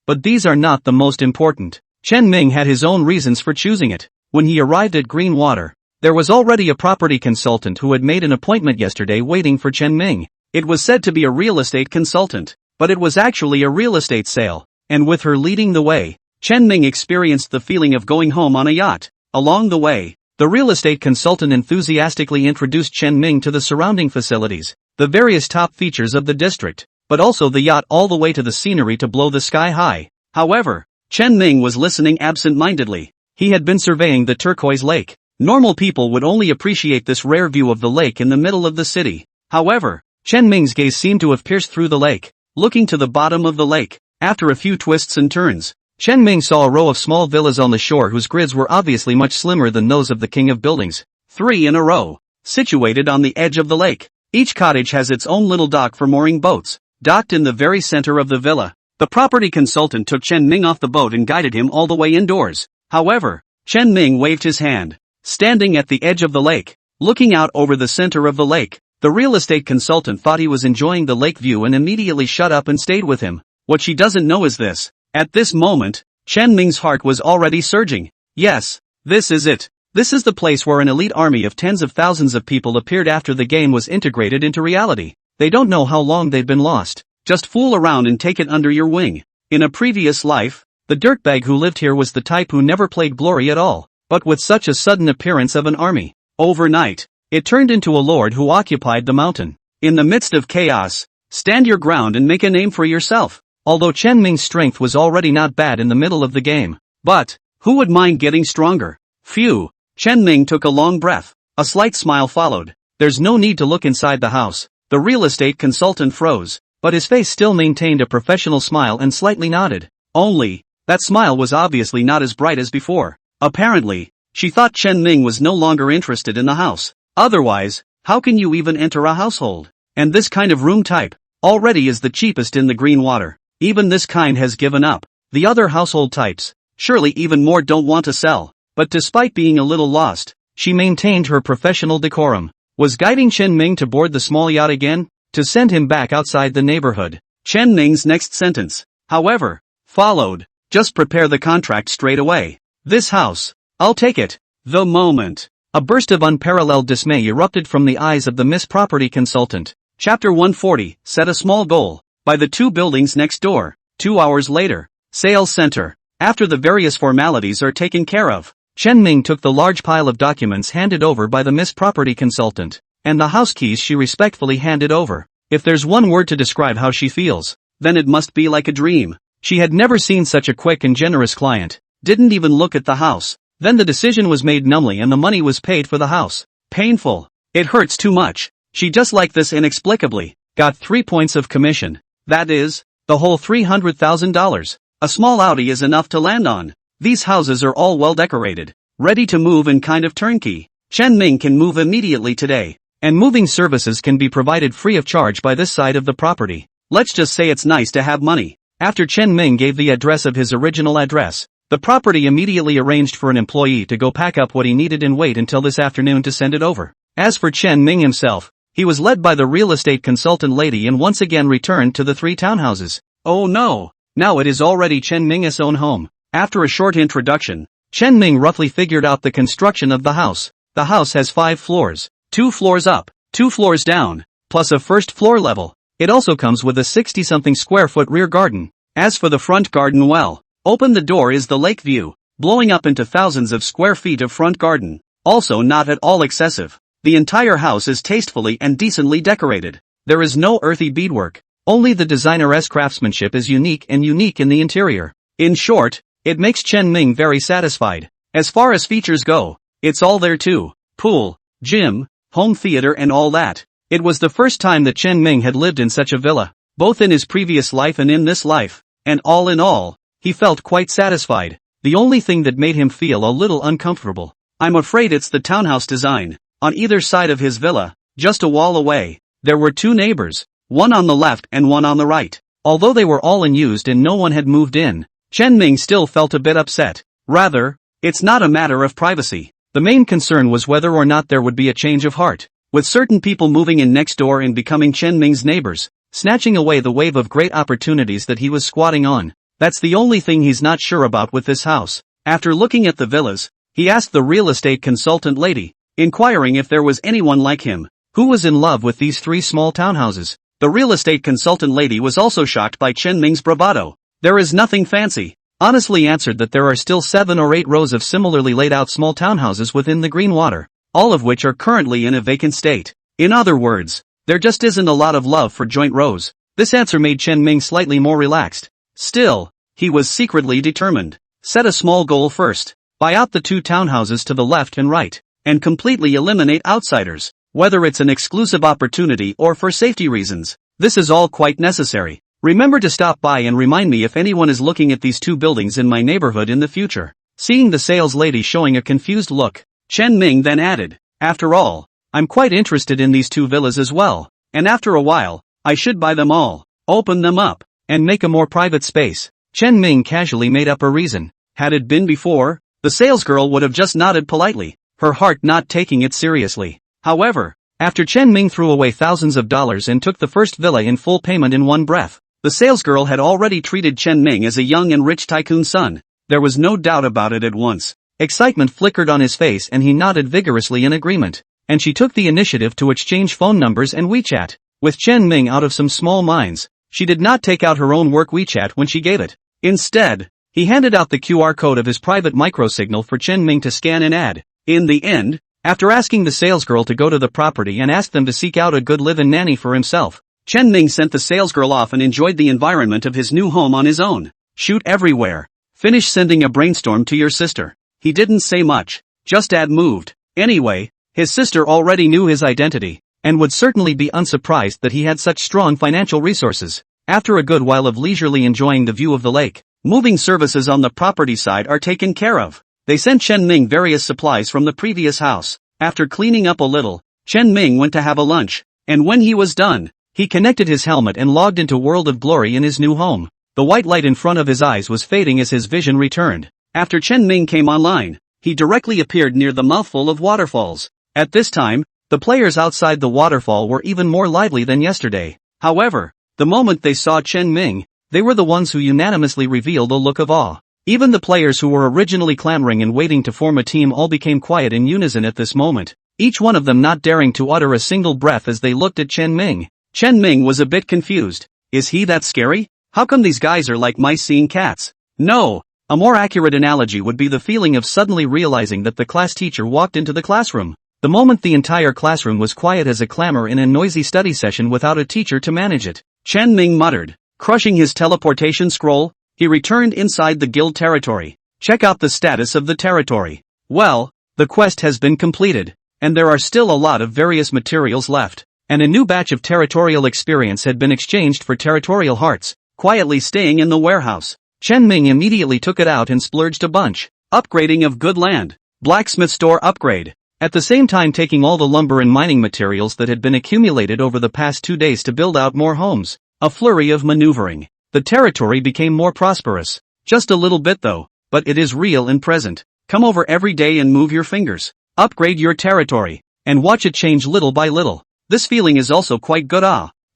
But these are not the most important. Chen Ming had his own reasons for choosing it. When he arrived at Greenwater, there was already a property consultant who had made an appointment yesterday waiting for Chen Ming. It was said to be a real estate consultant, but it was actually a real estate sale. And with her leading the way, Chen Ming experienced the feeling of going home on a yacht. Along the way, the real estate consultant enthusiastically introduced Chen Ming to the surrounding facilities, the various top features of the district, but also the yacht all the way to the scenery to blow the sky high. However, Chen Ming was listening absent-mindedly. He had been surveying the turquoise lake. Normal people would only appreciate this rare view of the lake in the middle of the city. However, Chen Ming's gaze seemed to have pierced through the lake, looking to the bottom of the lake. After a few twists and turns, Chen Ming saw a row of small villas on the shore whose grids were obviously much slimmer than those of the king of buildings. 3 in a row, situated on the edge of the lake. Each cottage has its own little dock for mooring boats, docked in the very center of the villa. The property consultant took Chen Ming off the boat and guided him all the way indoors. However, Chen Ming waved his hand. Standing at the edge of the lake, looking out over the center of the lake, the real estate consultant thought he was enjoying the lake view and immediately shut up and stayed with him. What she doesn't know is this. At this moment, Chen Ming's heart was already surging. Yes, this is it. This is the place where an elite army of tens of thousands of people appeared after the game was integrated into reality. They don't know how long they've been lost. Just fool around and take it under your wing. In a previous life, the dirtbag who lived here was the type who never played glory at all. But with such a sudden appearance of an army, overnight, it turned into a lord who occupied the mountain. In the midst of chaos, stand your ground and make a name for yourself. Although Chen Ming's strength was already not bad in the middle of the game. But, who would mind getting stronger? Phew. Chen Ming took a long breath. A slight smile followed. There's no need to look inside the house. The real estate consultant froze, but his face still maintained a professional smile and slightly nodded. Only, that smile was obviously not as bright as before. Apparently, she thought Chen Ming was no longer interested in the house. Otherwise, how can you even enter a household? And this kind of room type already is the cheapest in the Greenwater. Even this kind has given up. The other household types, surely even more don't want to sell. But despite being a little lost, she maintained her professional decorum. Was guiding Chen Ming to board the small yacht again? To send him back outside the neighborhood. Chen Ming's next sentence, however, followed. Just prepare the contract straight away. This house, I'll take it. The moment. A burst of unparalleled dismay erupted from the eyes of the Miss Property Consultant. Chapter 140, set a small goal. By the 2 buildings next door. 2 hours later. Sales center. After the various formalities are taken care of, Chen Ming took the large pile of documents handed over by the Miss Property Consultant, and the house keys she respectfully handed over. If there's one word to describe how she feels, then it must be like a dream. She had never seen such a quick and generous client. Didn't even look at the house. Then the decision was made numbly and the money was paid for the house. Painful. It hurts too much. She just like this inexplicably got 3 points of commission. That is, the whole $300,000. A small Audi is enough to land on. These houses are all well decorated, ready to move and kind of turnkey. Chen Ming can move immediately today, and moving services can be provided free of charge by this side of the property. Let's just say it's nice to have money. After Chen Ming gave the address of his original address, the property immediately arranged for an employee to go pack up what he needed and wait until this afternoon to send it over. As for Chen Ming himself, he was led by the real estate consultant lady and once again returned to the 3 townhouses. Oh no! Now it is already Chen Ming's own home. After a short introduction, Chen Ming roughly figured out the construction of the house. The house has 5 floors, 2 floors up, 2 floors down, plus a first floor level. It also comes with a 60-something square foot rear garden. As for the front garden, well, open the door is the lake view, blowing up into thousands of square feet of front garden. Also not at all excessive. The entire house is tastefully and decently decorated. There is no earthy beadwork. Only the designer's craftsmanship is unique in the interior. In short, it makes Chen Ming very satisfied. As far as features go, it's all there too. Pool, gym, home theater and all that. It was the first time that Chen Ming had lived in such a villa, both in his previous life and in this life. And all in all, he felt quite satisfied. The only thing that made him feel a little uncomfortable, I'm afraid it's the townhouse design. On either side of his villa, just a wall away, there were two neighbors, one on the left and one on the right. Although they were all unused and no one had moved in, Chen Ming still felt a bit upset. Rather, it's not a matter of privacy. The main concern was whether or not there would be a change of heart, with certain people moving in next door and becoming Chen Ming's neighbors, snatching away the wave of great opportunities that he was squatting on. That's the only thing he's not sure about with this house. After looking at the villas, he asked the real estate consultant lady, inquiring if there was anyone like him, who was in love with these three small townhouses. The real estate consultant lady was also shocked by Chen Ming's bravado. There is nothing fancy. Honestly answered that there are still 7 or 8 rows of similarly laid out small townhouses within the green water, all of which are currently in a vacant state. In other words, there just isn't a lot of love for joint rows. This answer made Chen Ming slightly more relaxed. Still, he was secretly determined. Set a small goal first. Buy out the 2 townhouses to the left and right, and completely eliminate outsiders. Whether it's an exclusive opportunity or for safety reasons, this is all quite necessary. Remember to stop by and remind me if anyone is looking at these 2 buildings in my neighborhood in the future. Seeing the sales lady showing a confused look, Chen Ming then added, after all, I'm quite interested in these 2 villas as well, and after a while, I should buy them all, open them up, and make a more private space. Chen Ming casually made up a reason. Had it been before, the salesgirl would have just nodded politely, her heart not taking it seriously. However, after Chen Ming threw away thousands of dollars and took the first villa in full payment in one breath, the salesgirl had already treated Chen Ming as a young and rich tycoon son. There was no doubt about it at once. Excitement flickered on his face and he nodded vigorously in agreement, and she took the initiative to exchange phone numbers and WeChat. With Chen Ming out of some small minds, she did not take out her own work WeChat when she gave it. Instead, he handed out the QR code of his private microsignal for Chen Ming to scan and add. In the end, after asking the salesgirl to go to the property and ask them to seek out a good live-in nanny for himself, Chen Ming sent the salesgirl off and enjoyed the environment of his new home on his own. Shoot everywhere. Finish sending a brainstorm to your sister. He didn't say much, just add moved. Anyway, his sister already knew his identity, and would certainly be unsurprised that he had such strong financial resources. After a good while of leisurely enjoying the view of the lake, moving services on the property side are taken care of. They sent Chen Ming various supplies from the previous house. After cleaning up a little, Chen Ming went to have a lunch, and when he was done, he connected his helmet and logged into World of Glory in his new home. The white light in front of his eyes was fading as his vision returned. After Chen Ming came online, he directly appeared near the mouthful of waterfalls. At this time, the players outside the waterfall were even more lively than yesterday. However, the moment they saw Chen Ming, they were the ones who unanimously revealed a look of awe. Even the players who were originally clamoring and waiting to form a team all became quiet in unison at this moment, each one of them not daring to utter a single breath as they looked at Chen Ming. Chen Ming was a bit confused. Is he that scary? How come these guys are like mice seeing cats? No, a more accurate analogy would be the feeling of suddenly realizing that the class teacher walked into the classroom. The moment the entire classroom was quiet as a clamor in a noisy study session without a teacher to manage it. Chen Ming muttered. Crushing his teleportation scroll, he returned inside the guild territory. Check out the status of the territory. Well, the quest has been completed, and there are still a lot of various materials left, and a new batch of territorial experience had been exchanged for territorial hearts. Quietly staying in the warehouse, Chen Ming immediately took it out and splurged a bunch. Upgrading of good land. Blacksmith store upgrade. At the same time taking all the lumber and mining materials that had been accumulated over the past 2 days to build out more homes. A flurry of maneuvering. The territory became more prosperous. Just a little bit though, but it is real and present. Come over every day and move your fingers. Upgrade your territory, and watch it change little by little. This feeling is also quite good.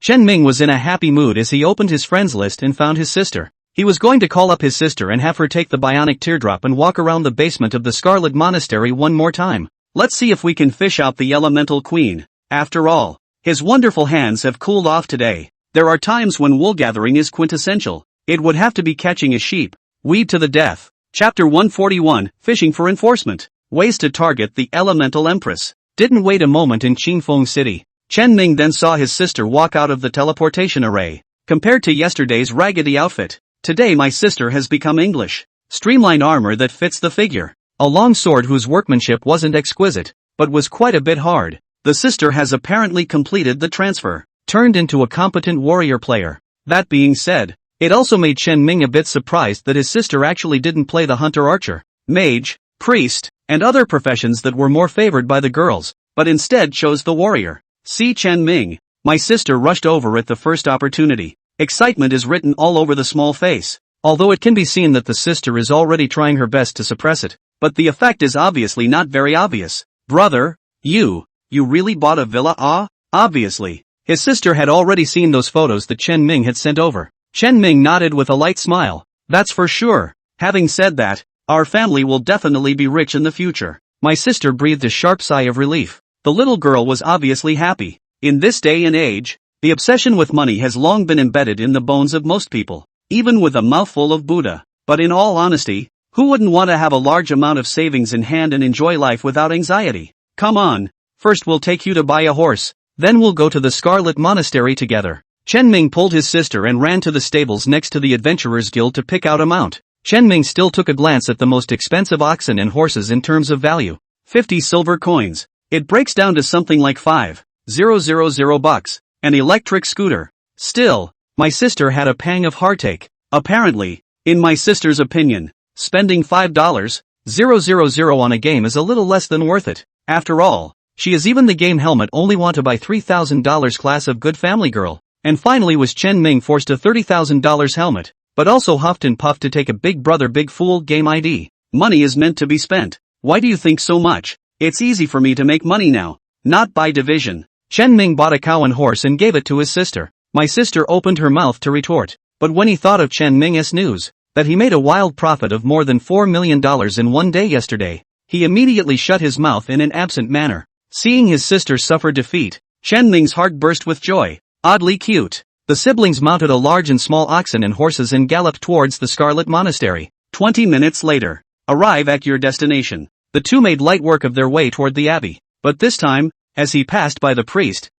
Chen Ming was in a happy mood as he opened his friends list and found his sister. He was going to call up his sister and have her take the bionic teardrop and walk around the basement of the Scarlet Monastery one more time. Let's see if we can fish out the elemental queen. After all, his wonderful hands have cooled off today. There are times when wool gathering is quintessential. It would have to be catching a sheep. Weed to the death. Chapter 141, Fishing for Enforcement. Ways to target the elemental empress. Didn't wait a moment in Qingfeng City. Chen Ming then saw his sister walk out of the teleportation array. Compared to yesterday's raggedy outfit, today my sister has become English. Streamlined armor that fits the figure. A long sword whose workmanship wasn't exquisite, but was quite a bit hard. The sister has apparently completed the transfer. Turned into a competent warrior player. That being said, It also made Chen Ming a bit surprised that his sister actually didn't play the hunter-archer, mage, priest, and other professions that were more favored by the girls, but instead chose the warrior. See Chen Ming. My sister rushed over at the first opportunity. Excitement is written all over the small face. Although it can be seen that the sister is already trying her best to suppress it, but the effect is obviously not very obvious. Brother, you really bought a villa? Obviously. His sister had already seen those photos that Chen Ming had sent over. Chen Ming nodded with a light smile. That's for sure. Having said that, our family will definitely be rich in the future. My sister breathed a sharp sigh of relief. The little girl was obviously happy. In this day and age, the obsession with money has long been embedded in the bones of most people, even with a mouthful of Buddha. But in all honesty, who wouldn't want to have a large amount of savings in hand and enjoy life without anxiety? Come on. First we'll take you to buy a horse, then we'll go to the Scarlet Monastery together. Chen Ming pulled his sister and ran to the stables next to the Adventurers Guild to pick out a mount. Chen Ming still took a glance at the most expensive oxen and horses in terms of value. 50 silver coins. It breaks down to something like $5,000 an electric scooter. Still, my sister had a pang of heartache. Apparently, in my sister's opinion, spending $5,000 on a game is a little less than worth it. After all, she is even the game helmet only want to buy $3,000 class of good family girl. And finally was Chen Ming forced a $30,000 helmet, but also huffed and puffed to take a Big Brother Big Fool game ID. Money is meant to be spent. Why do you think so much? It's easy for me to make money now. Not by division. Chen Ming bought a cow and horse and gave it to his sister. My sister opened her mouth to retort, but when he thought of Chen Ming's news, that he made a wild profit of more than $4 million in one day yesterday, he immediately shut his mouth in an absent manner. Seeing his sister suffer defeat, Chen Ming's heart burst with joy. Oddly cute. The siblings mounted a large and small oxen and horses and galloped towards the Scarlet Monastery. 20 minutes later. Arrive at your destination. The two made light work of their way toward the abbey. But this time, as he passed by the priest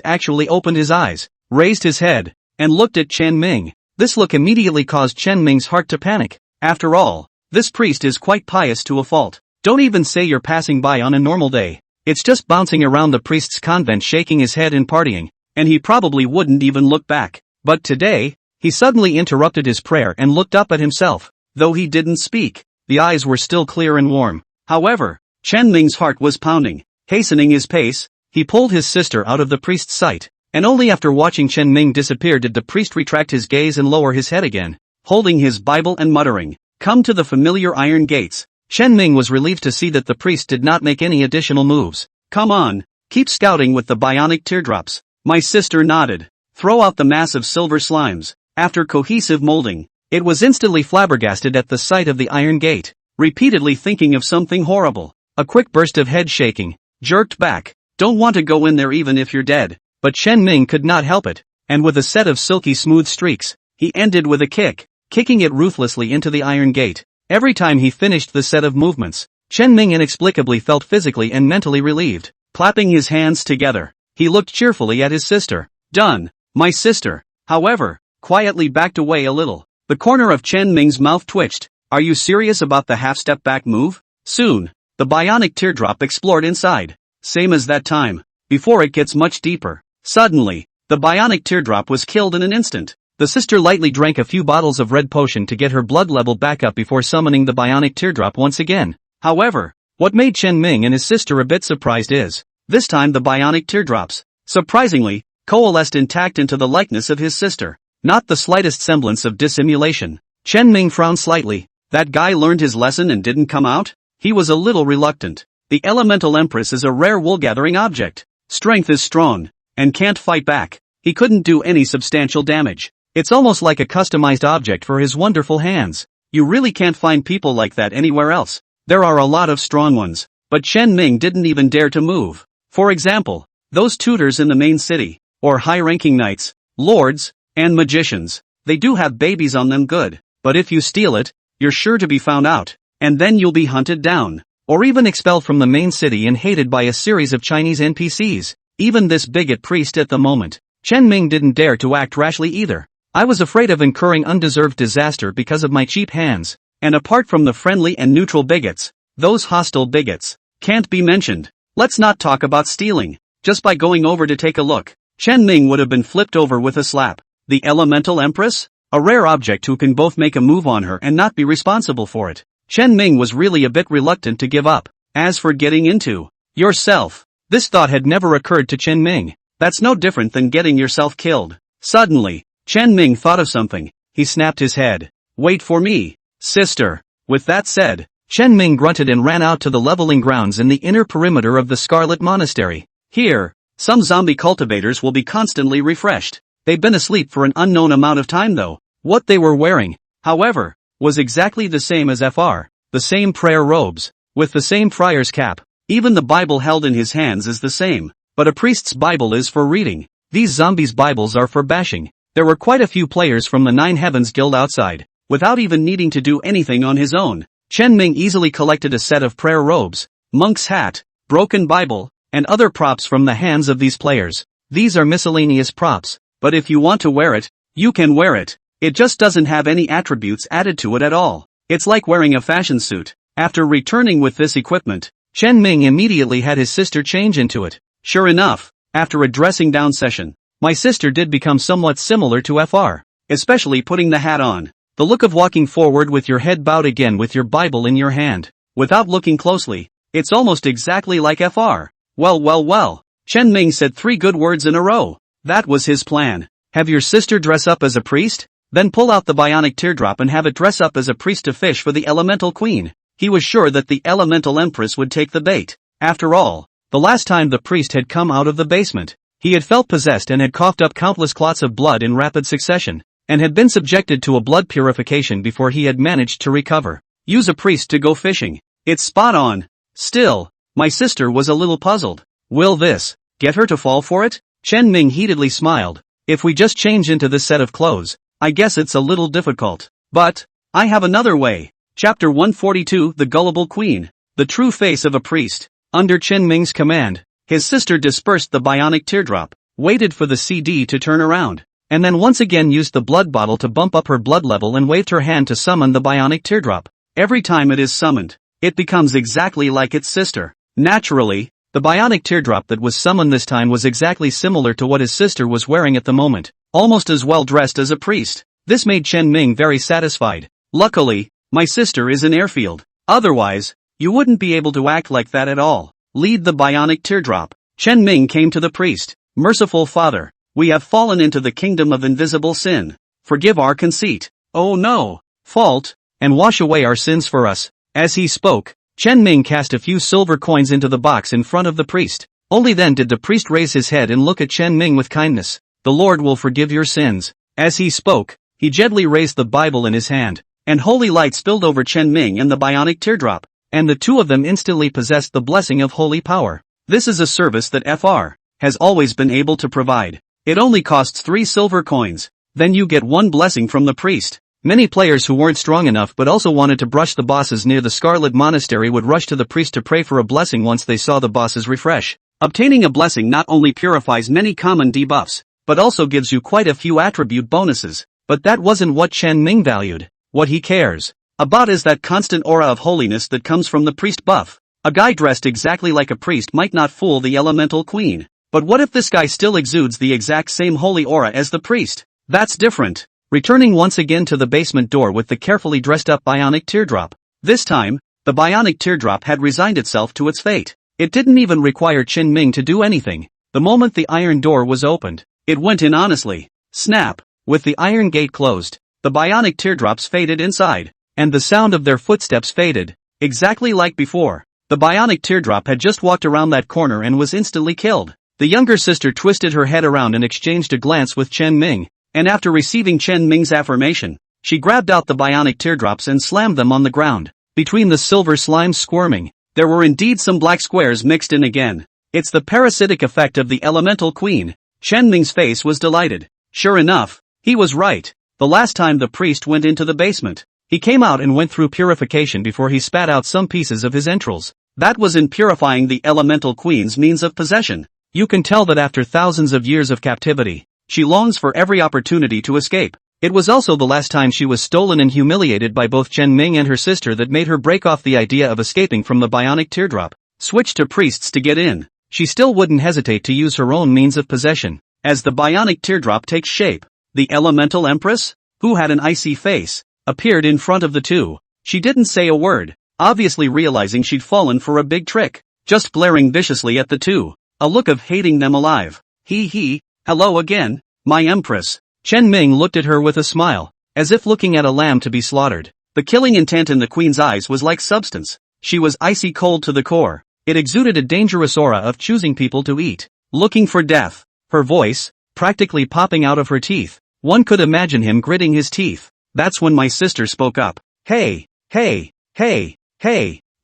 actually opened his eyes, raised his head, and looked at Chen Ming. This look immediately caused Chen Ming's heart to panic. After all, this priest is quite pious to a fault. Don't even say you're passing by on a normal day. It's just bouncing around the priest's convent shaking his head and partying, and he probably wouldn't even look back. But today, he suddenly interrupted his prayer and looked up at himself. Though he didn't speak, the eyes were still clear and warm. However, Chen Ming's heart was pounding. Hastening his pace, he pulled his sister out of the priest's sight, and only after watching Chen Ming disappear did the priest retract his gaze and lower his head again, holding his Bible and muttering, "Come to the familiar iron gates." Chen Ming was relieved to see that the priest did not make any additional moves. "Come on, keep scouting with the bionic teardrops." My sister nodded. "Throw out the massive silver slimes." After cohesive molding, it was instantly flabbergasted at the sight of the iron gate, repeatedly thinking of something horrible. A quick burst of head shaking, jerked back. Don't want to go in there even if you're dead. But Chen Ming could not help it, and with a set of silky smooth streaks, he ended with a kick, kicking it ruthlessly into the iron gate. Every time he finished the set of movements, Chen Ming inexplicably felt physically and mentally relieved. Clapping his hands together, he looked cheerfully at his sister. Done. My sister, however, quietly backed away a little. The corner of Chen Ming's mouth twitched. Are you serious about the half-step back move? Soon, the bionic teardrop explored inside. Same as that time, before it gets much deeper. Suddenly, the bionic teardrop was killed in an instant. The sister lightly drank a few bottles of red potion to get her blood level back up before summoning the bionic teardrop once again. However, what made Chen Ming and his sister a bit surprised is, this time the bionic teardrops, surprisingly, coalesced intact into the likeness of his sister. Not the slightest semblance of dissimulation. Chen Ming frowned slightly. That guy learned his lesson and didn't come out? He was a little reluctant. The Elemental Empress is a rare wool-gathering object. Strength is strong, and can't fight back. He couldn't do any substantial damage. It's almost like a customized object for his wonderful hands. You really can't find people like that anywhere else. There are a lot of strong ones, but Chen Ming didn't even dare to move. For example, those tutors in the main city, or high-ranking knights, lords, and magicians. They do have babies on them good, but if you steal it, you're sure to be found out, and then you'll be hunted down, or even expelled from the main city and hated by a series of Chinese NPCs. Even this bigot priest at the moment, Chen Ming didn't dare to act rashly either. I was afraid of incurring undeserved disaster because of my cheap hands, and apart from the friendly and neutral bigots, those hostile bigots can't be mentioned. Let's not talk about stealing. Just by going over to take a look, Chen Ming would have been flipped over with a slap. The Elemental Empress? A rare object who can both make a move on her and not be responsible for it. Chen Ming was really a bit reluctant to give up. As for getting into yourself, this thought had never occurred to Chen Ming. That's no different than getting yourself killed. Suddenly, Chen Ming thought of something. He snapped his head. Wait for me, sister. With that said, Chen Ming grunted and ran out to the leveling grounds in the inner perimeter of the Scarlet Monastery. Here, some zombie cultivators will be constantly refreshed. They've been asleep for an unknown amount of time though. What they were wearing, however, was exactly the same as FR. The same prayer robes, with the same friar's cap. Even the Bible held in his hands is the same. But a priest's Bible is for reading. These zombies' Bibles are for bashing. There were quite a few players from the Nine Heavens Guild outside. Without even needing to do anything on his own, Chen Ming easily collected a set of prayer robes, monk's hat, broken Bible, and other props from the hands of these players. These are miscellaneous props, but if you want to wear it, you can wear it. It just doesn't have any attributes added to it at all. It's like wearing a fashion suit. After returning with this equipment, Chen Ming immediately had his sister change into it. Sure enough, after a dressing down session, my sister did become somewhat similar to FR, especially putting the hat on. The look of walking forward with your head bowed again with your Bible in your hand. Without looking closely, it's almost exactly like FR. Well. Chen Ming said 3 good words in a row. That was his plan. Have your sister dress up as a priest? Then pull out the bionic teardrop and have it dress up as a priest to fish for the elemental queen. He was sure that the elemental empress would take the bait. After all, the last time the priest had come out of the basement, he had felt possessed and had coughed up countless clots of blood in rapid succession, and had been subjected to a blood purification before he had managed to recover. Use a priest to go fishing. It's spot on. Still, my sister was a little puzzled. Will this get her to fall for it? Chen Ming heatedly smiled. If we just change into this set of clothes, I guess it's a little difficult. But I have another way. Chapter 142 The Gullible Queen. The true face of a priest. Under Chen Ming's command, his sister dispersed the bionic teardrop, waited for the CD to turn around, and then once again used the blood bottle to bump up her blood level and waved her hand to summon the bionic teardrop. Every time it is summoned, it becomes exactly like its sister. Naturally, the bionic teardrop that was summoned this time was exactly similar to what his sister was wearing at the moment, almost as well dressed as a priest. This made Chen Ming very satisfied. Luckily, my sister is an airfield. Otherwise, you wouldn't be able to act like that at all. Lead the bionic teardrop. Chen Ming came to the priest. Merciful Father, we have fallen into the kingdom of invisible sin. Forgive our conceit. Oh no, fault, and wash away our sins for us. As he spoke, Chen Ming cast a few silver coins into the box in front of the priest. Only then did the priest raise his head and look at Chen Ming with kindness. The Lord will forgive your sins. As he spoke, he gently raised the Bible in his hand, and holy light spilled over Chen Ming and the bionic teardrop, and the two of them instantly possessed the blessing of holy power. This is a service that FR has always been able to provide. It only costs 3 silver coins. Then you get 1 blessing from the priest. Many players who weren't strong enough but also wanted to brush the bosses near the Scarlet Monastery would rush to the priest to pray for a blessing once they saw the bosses refresh. Obtaining a blessing not only purifies many common debuffs, but also gives you quite a few attribute bonuses. But that wasn't what Chen Ming valued. What he cares about is that constant aura of holiness that comes from the priest buff. A guy dressed exactly like a priest might not fool the elemental queen. But what if this guy still exudes the exact same holy aura as the priest? That's different. Returning once again to the basement door with the carefully dressed up bionic teardrop. This time, the bionic teardrop had resigned itself to its fate. It didn't even require Chen Ming to do anything. The moment the iron door was opened, it went in honestly. Snap! With the iron gate closed, the bionic teardrops faded inside, and the sound of their footsteps faded. Exactly like before, the bionic teardrop had just walked around that corner and was instantly killed. The younger sister twisted her head around and exchanged a glance with Chen Ming, and after receiving Chen Ming's affirmation, she grabbed out the bionic teardrops and slammed them on the ground. Between the silver slimes squirming, there were indeed some black squares mixed in again. It's the parasitic effect of the elemental queen. Chen Ming's face was delighted. Sure enough, he was right. The last time the priest went into the basement, he came out and went through purification before he spat out some pieces of his entrails. That was in purifying the elemental queen's means of possession. You can tell that after thousands of years of captivity, she longs for every opportunity to escape. It was also the last time she was stolen and humiliated by both Chen Ming and her sister that made her break off the idea of escaping from the bionic teardrop. Switch to priests to get in. She still wouldn't hesitate to use her own means of possession. As the bionic teardrop takes shape, the elemental empress? who had an icy face, appeared in front of the two. She didn't say a word, obviously realizing she'd fallen for a big trick, just glaring viciously at the two, a look of hating them alive. Hello again, my empress. Chen Ming looked at her with a smile, as if looking at a lamb to be slaughtered. The killing intent in the queen's eyes was like substance. She was icy cold to the core. It exuded a dangerous aura of choosing people to eat, looking for death. Her voice, practically popping out of her teeth. One could imagine him gritting his teeth. That's when my sister spoke up. Hey,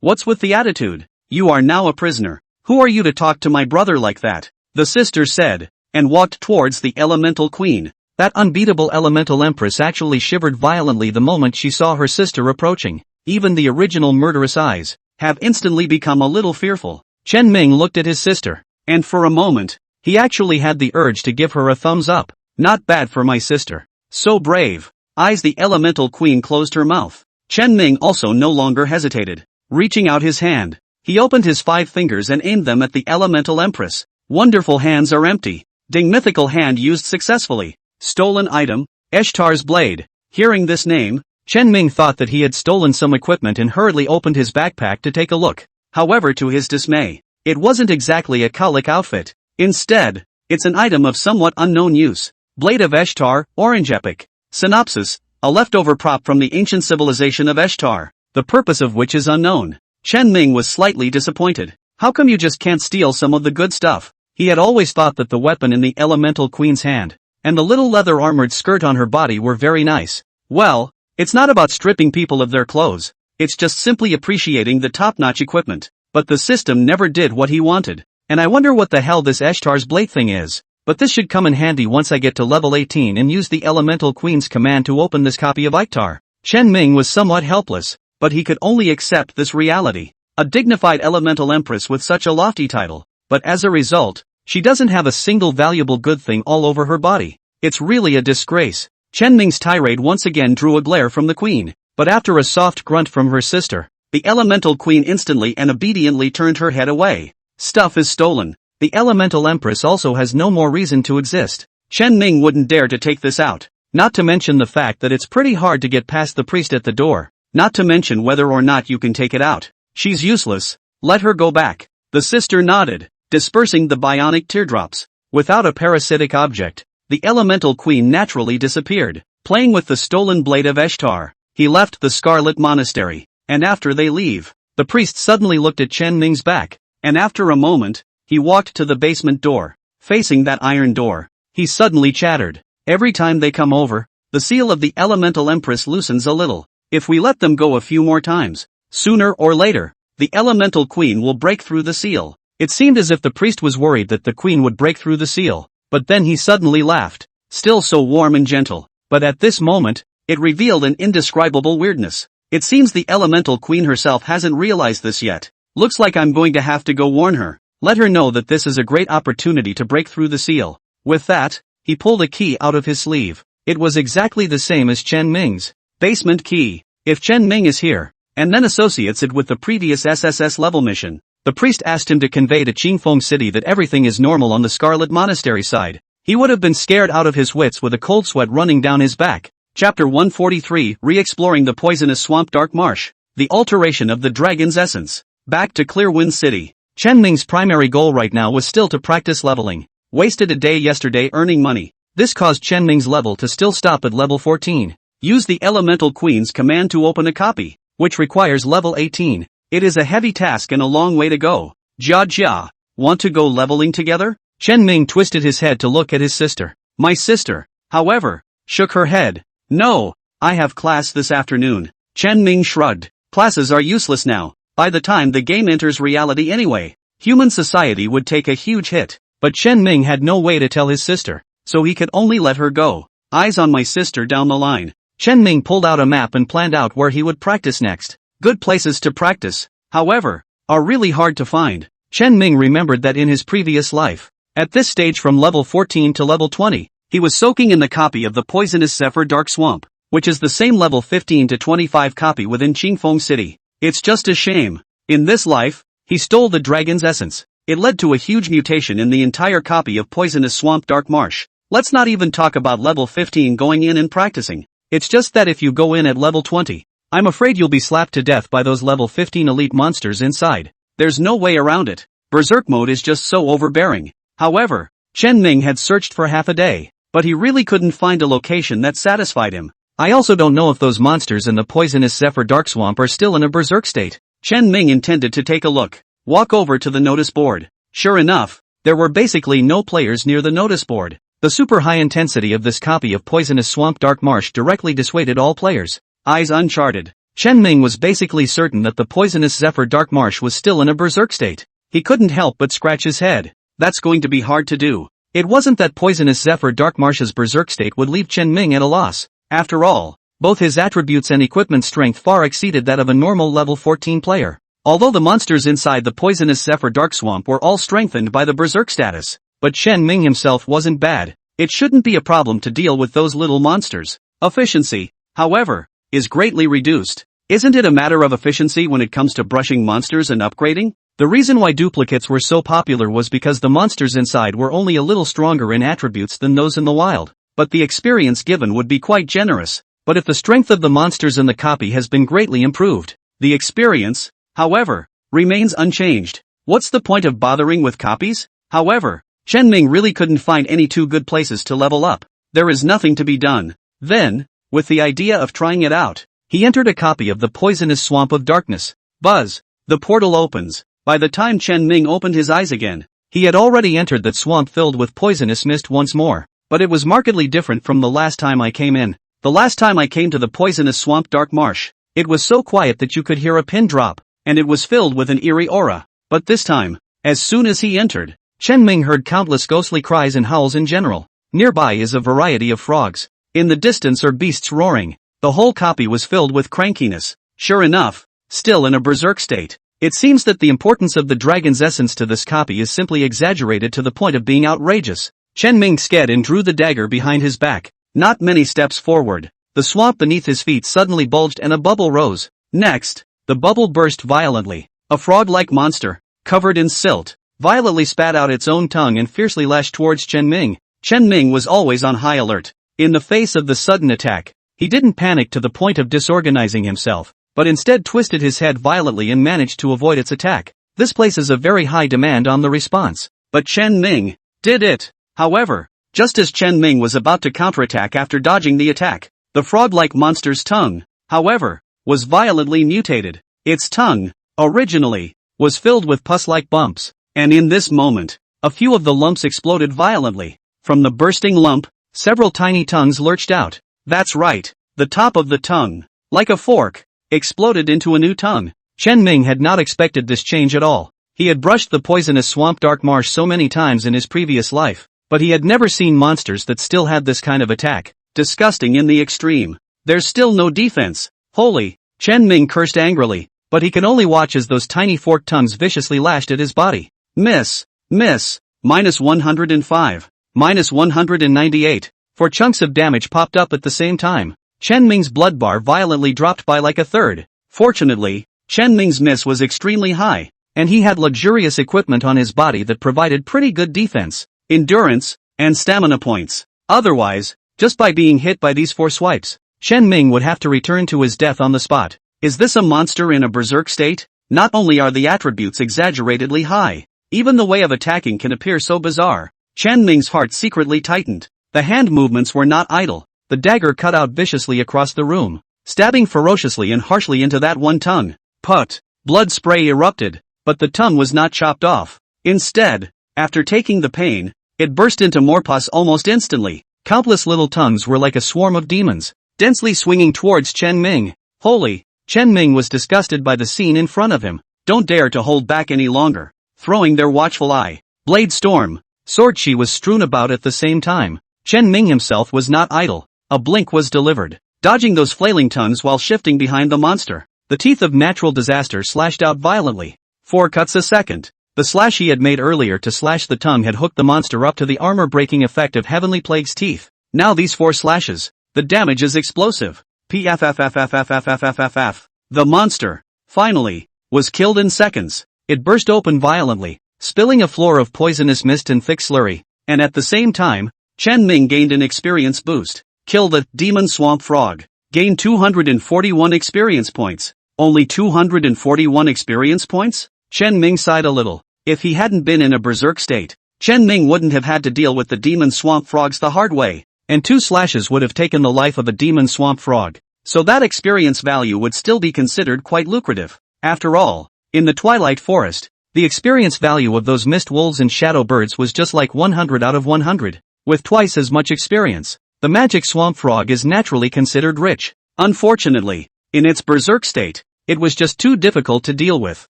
what's with the attitude? You are now a prisoner. Who are you to talk to my brother like that? The sister said, and walked towards the elemental queen. That unbeatable elemental empress actually shivered violently the moment she saw her sister approaching. Even the original murderous eyes have instantly become a little fearful. Chen Ming looked at his sister, and for a moment, he actually had the urge to give her a thumbs up. Not bad for my sister. So brave. Eyes. The elemental queen closed her mouth. Chen Ming also no longer hesitated. Reaching out his hand, he opened his 5 fingers and aimed them at the elemental empress. Wonderful hands are empty. Ding. Mythical hand used successfully. Stolen item, Eshtar's blade. Hearing this name, Chen Ming thought that he had stolen some equipment and hurriedly opened his backpack to take a look. However, to his dismay, it wasn't exactly a Kulik outfit. Instead, it's an item of somewhat unknown use. Blade of Eshtar, Orange Epic. Synopsis: a leftover prop from the ancient civilization of Eshtar, the purpose of which is unknown. Chen Ming was slightly disappointed. How come you just can't steal some of the good stuff? He had always thought that the weapon in the elemental queen's hand, and the little leather armored skirt on her body were very nice. Well, it's not about stripping people of their clothes, it's just simply appreciating the top-notch equipment. But the system never did what he wanted. And I wonder what the hell this Eshtar's blade thing is. But this should come in handy once I get to level 18 and use the elemental queen's command to open this copy of Iktar. Chen Ming was somewhat helpless, but he could only accept this reality. A dignified elemental empress with such a lofty title, but as a result, she doesn't have a single valuable good thing all over her body. It's really a disgrace. Chen Ming's tirade once again drew a glare from the queen, but after a soft grunt from her sister, the elemental queen instantly and obediently turned her head away. Stuff is stolen. The elemental empress also has no more reason to exist. Chen Ming wouldn't dare to take this out. Not to mention the fact that it's pretty hard to get past the priest at the door. Not to mention whether or not you can take it out. She's useless. Let her go back. The sister nodded, dispersing the bionic teardrops. Without a parasitic object, the elemental queen naturally disappeared. Playing with the stolen blade of Eshtar, he left the Scarlet Monastery. And after they leave, the priest suddenly looked at Chen Ming's back, and after a moment, he walked to the basement door. Facing that iron door, he suddenly chattered. Every time they come over, the seal of the elemental empress loosens a little. If we let them go a few more times, sooner or later, the elemental queen will break through the seal. It seemed as if the priest was worried that the queen would break through the seal, but then he suddenly laughed, still so warm and gentle. But at this moment, it revealed an indescribable weirdness. It seems the elemental queen herself hasn't realized this yet. Looks like I'm going to have to go warn her. Let her know that this is a great opportunity to break through the seal. With that, he pulled a key out of his sleeve. It was exactly the same as Chen Ming's basement key. If Chen Ming is here, and then associates it with the previous SSS level mission, the priest asked him to convey to Qingfeng City that everything is normal on the Scarlet Monastery side. He would have been scared out of his wits with a cold sweat running down his back. Chapter 143, Re-exploring the Poisonous Swamp Dark Marsh. The alteration of the dragon's essence. Back to Clearwind City. Chen Ming's primary goal right now was still to practice leveling. Wasted a day yesterday earning money. This caused Chen Ming's level to still stop at level 14. Use the Elemental Queen's command to open a copy, which requires level 18. It is a heavy task and a long way to go. Jia, want to go leveling together? Chen Ming twisted his head to look at his sister. My sister, however, shook her head. No, I have class this afternoon. Chen Ming shrugged. Classes are useless now. By the time the game enters reality anyway, human society would take a huge hit. But Chen Ming had no way to tell his sister, so he could only let her go. Eyes on my sister down the line. Chen Ming pulled out a map and planned out where he would practice next. Good places to practice, however, are really hard to find. Chen Ming remembered that in his previous life, at this stage from level 14 to level 20, he was soaking in the copy of the Poisonous Zephyr Dark Swamp, which is the same level 15 to 25 copy within Qingfeng City. It's just a shame. In this life, he stole the dragon's essence. It led to a huge mutation in the entire copy of Poisonous Swamp Dark Marsh. Let's not even talk about level 15 going in and practicing. It's just that if you go in at level 20, I'm afraid you'll be slapped to death by those level 15 elite monsters inside. There's no way around it. Berserk mode is just so overbearing. However, Chen Ming had searched for half a day, but he really couldn't find a location that satisfied him. I also don't know if those monsters in the poisonous Zephyr Dark Swamp are still in a berserk state. Chen Ming intended to take a look, walk over to the notice board. Sure enough, there were basically no players near the notice board. The super high intensity of this copy of Poisonous Swamp Dark Marsh directly dissuaded all players. Eyes uncharted. Chen Ming was basically certain that the Poisonous Zephyr Dark Marsh was still in a berserk state. He couldn't help but scratch his head. That's going to be hard to do. It wasn't that Poisonous Zephyr Dark Marsh's berserk state would leave Chen Ming at a loss. After all, both his attributes and equipment strength far exceeded that of a normal level 14 player. Although the monsters inside the Poisonous Zephyr Dark Swamp were all strengthened by the berserk status, but Chen Ming himself wasn't bad. It shouldn't be a problem to deal with those little monsters. Efficiency, however, is greatly reduced. Isn't it a matter of efficiency when it comes to brushing monsters and upgrading? The reason why duplicates were so popular was because the monsters inside were only a little stronger in attributes than those in the wild, but the experience given would be quite generous. But if the strength of the monsters in the copy has been greatly improved, the experience, however, remains unchanged. What's the point of bothering with copies? However, Chen Ming really couldn't find any two good places to level up. There is nothing to be done. Then, with the idea of trying it out, he entered a copy of the Poisonous Swamp of Darkness. Buzz. The portal opens. By the time Chen Ming opened his eyes again, he had already entered that swamp filled with poisonous mist once more. But it was markedly different from the last time I came in. The last time I came to the Poisonous Swamp Dark Marsh, it was so quiet that you could hear a pin drop, and it was filled with an eerie aura. But this time, as soon as he entered, Chen Ming heard countless ghostly cries and howls in general. Nearby is a variety of frogs. In the distance are beasts roaring. The whole copy was filled with crankiness. Sure enough, still in a berserk state. It seems that the importance of the dragon's essence to this copy is simply exaggerated to the point of being outrageous. Chen Ming sked and drew the dagger behind his back. Not many steps forward, the swamp beneath his feet suddenly bulged and a bubble rose. Next, the bubble burst violently. A frog-like monster, covered in silt, violently spat out its own tongue and fiercely lashed towards Chen Ming. Chen Ming was always on high alert. In the face of the sudden attack, he didn't panic to the point of disorganizing himself, but instead twisted his head violently and managed to avoid its attack. This places a very high demand on the response. But Chen Ming did it. However, just as Chen Ming was about to counterattack after dodging the attack, the frog-like monster's tongue, however, was violently mutated. Its tongue, originally, was filled with pus-like bumps, and in this moment, a few of the lumps exploded violently. From the bursting lump, several tiny tongues lurched out. That's right, the top of the tongue, like a fork, exploded into a new tongue. Chen Ming had not expected this change at all. He had brushed the Poisonous Swamp Dark Marsh so many times in his previous life, but he had never seen monsters that still had this kind of attack. Disgusting in the extreme. There's still no defense. Holy! Chen Ming cursed angrily, but he could only watch as those tiny forked tongues viciously lashed at his body. Miss! Miss! -105. -198. 4 chunks of damage popped up at the same time. Chen Ming's blood bar violently dropped by like a third. Fortunately, Chen Ming's miss was extremely high, and he had luxurious equipment on his body that provided pretty good defense, endurance, and stamina points. Otherwise, just by being hit by these 4 swipes, Chen Ming would have to return to his death on the spot. Is this a monster in a berserk state? Not only are the attributes exaggeratedly high, even the way of attacking can appear so bizarre. Chen Ming's heart secretly tightened. The hand movements were not idle. The dagger cut out viciously across the room, stabbing ferociously and harshly into that one tongue. Put! Blood spray erupted, but the tongue was not chopped off. Instead, after taking the pain, it burst into more pus almost instantly. Countless little tongues were like a swarm of demons, densely swinging towards Chen Ming. Holy! Chen Ming was disgusted by the scene in front of him. Don't dare to hold back any longer. Throwing their watchful eye. Blade storm. Sword chi was strewn about at the same time. Chen Ming himself was not idle. A blink was delivered, dodging those flailing tongues while shifting behind the monster. The teeth of natural disaster slashed out violently. 4 cuts a second. The slash he had made earlier to slash the tongue had hooked the monster up to the armor-breaking effect of Heavenly Plague's teeth. Now these 4 slashes. The damage is explosive. Pffffffffffff. The monster, finally, was killed in seconds. It burst open violently, spilling a floor of poisonous mist and thick slurry, and at the same time, Chen Ming gained an experience boost. Kill the demon swamp frog. Gain 241 experience points. Only 241 experience points? Chen Ming sighed a little. If he hadn't been in a berserk state, Chen Ming wouldn't have had to deal with the demon swamp frogs the hard way, and 2 slashes would have taken the life of a demon swamp frog. So that experience value would still be considered quite lucrative. After all, in the Twilight Forest, the experience value of those mist wolves and shadow birds was just like 100 out of 100. With twice as much experience, the magic swamp frog is naturally considered rich. Unfortunately, in its berserk state, it was just too difficult to deal with.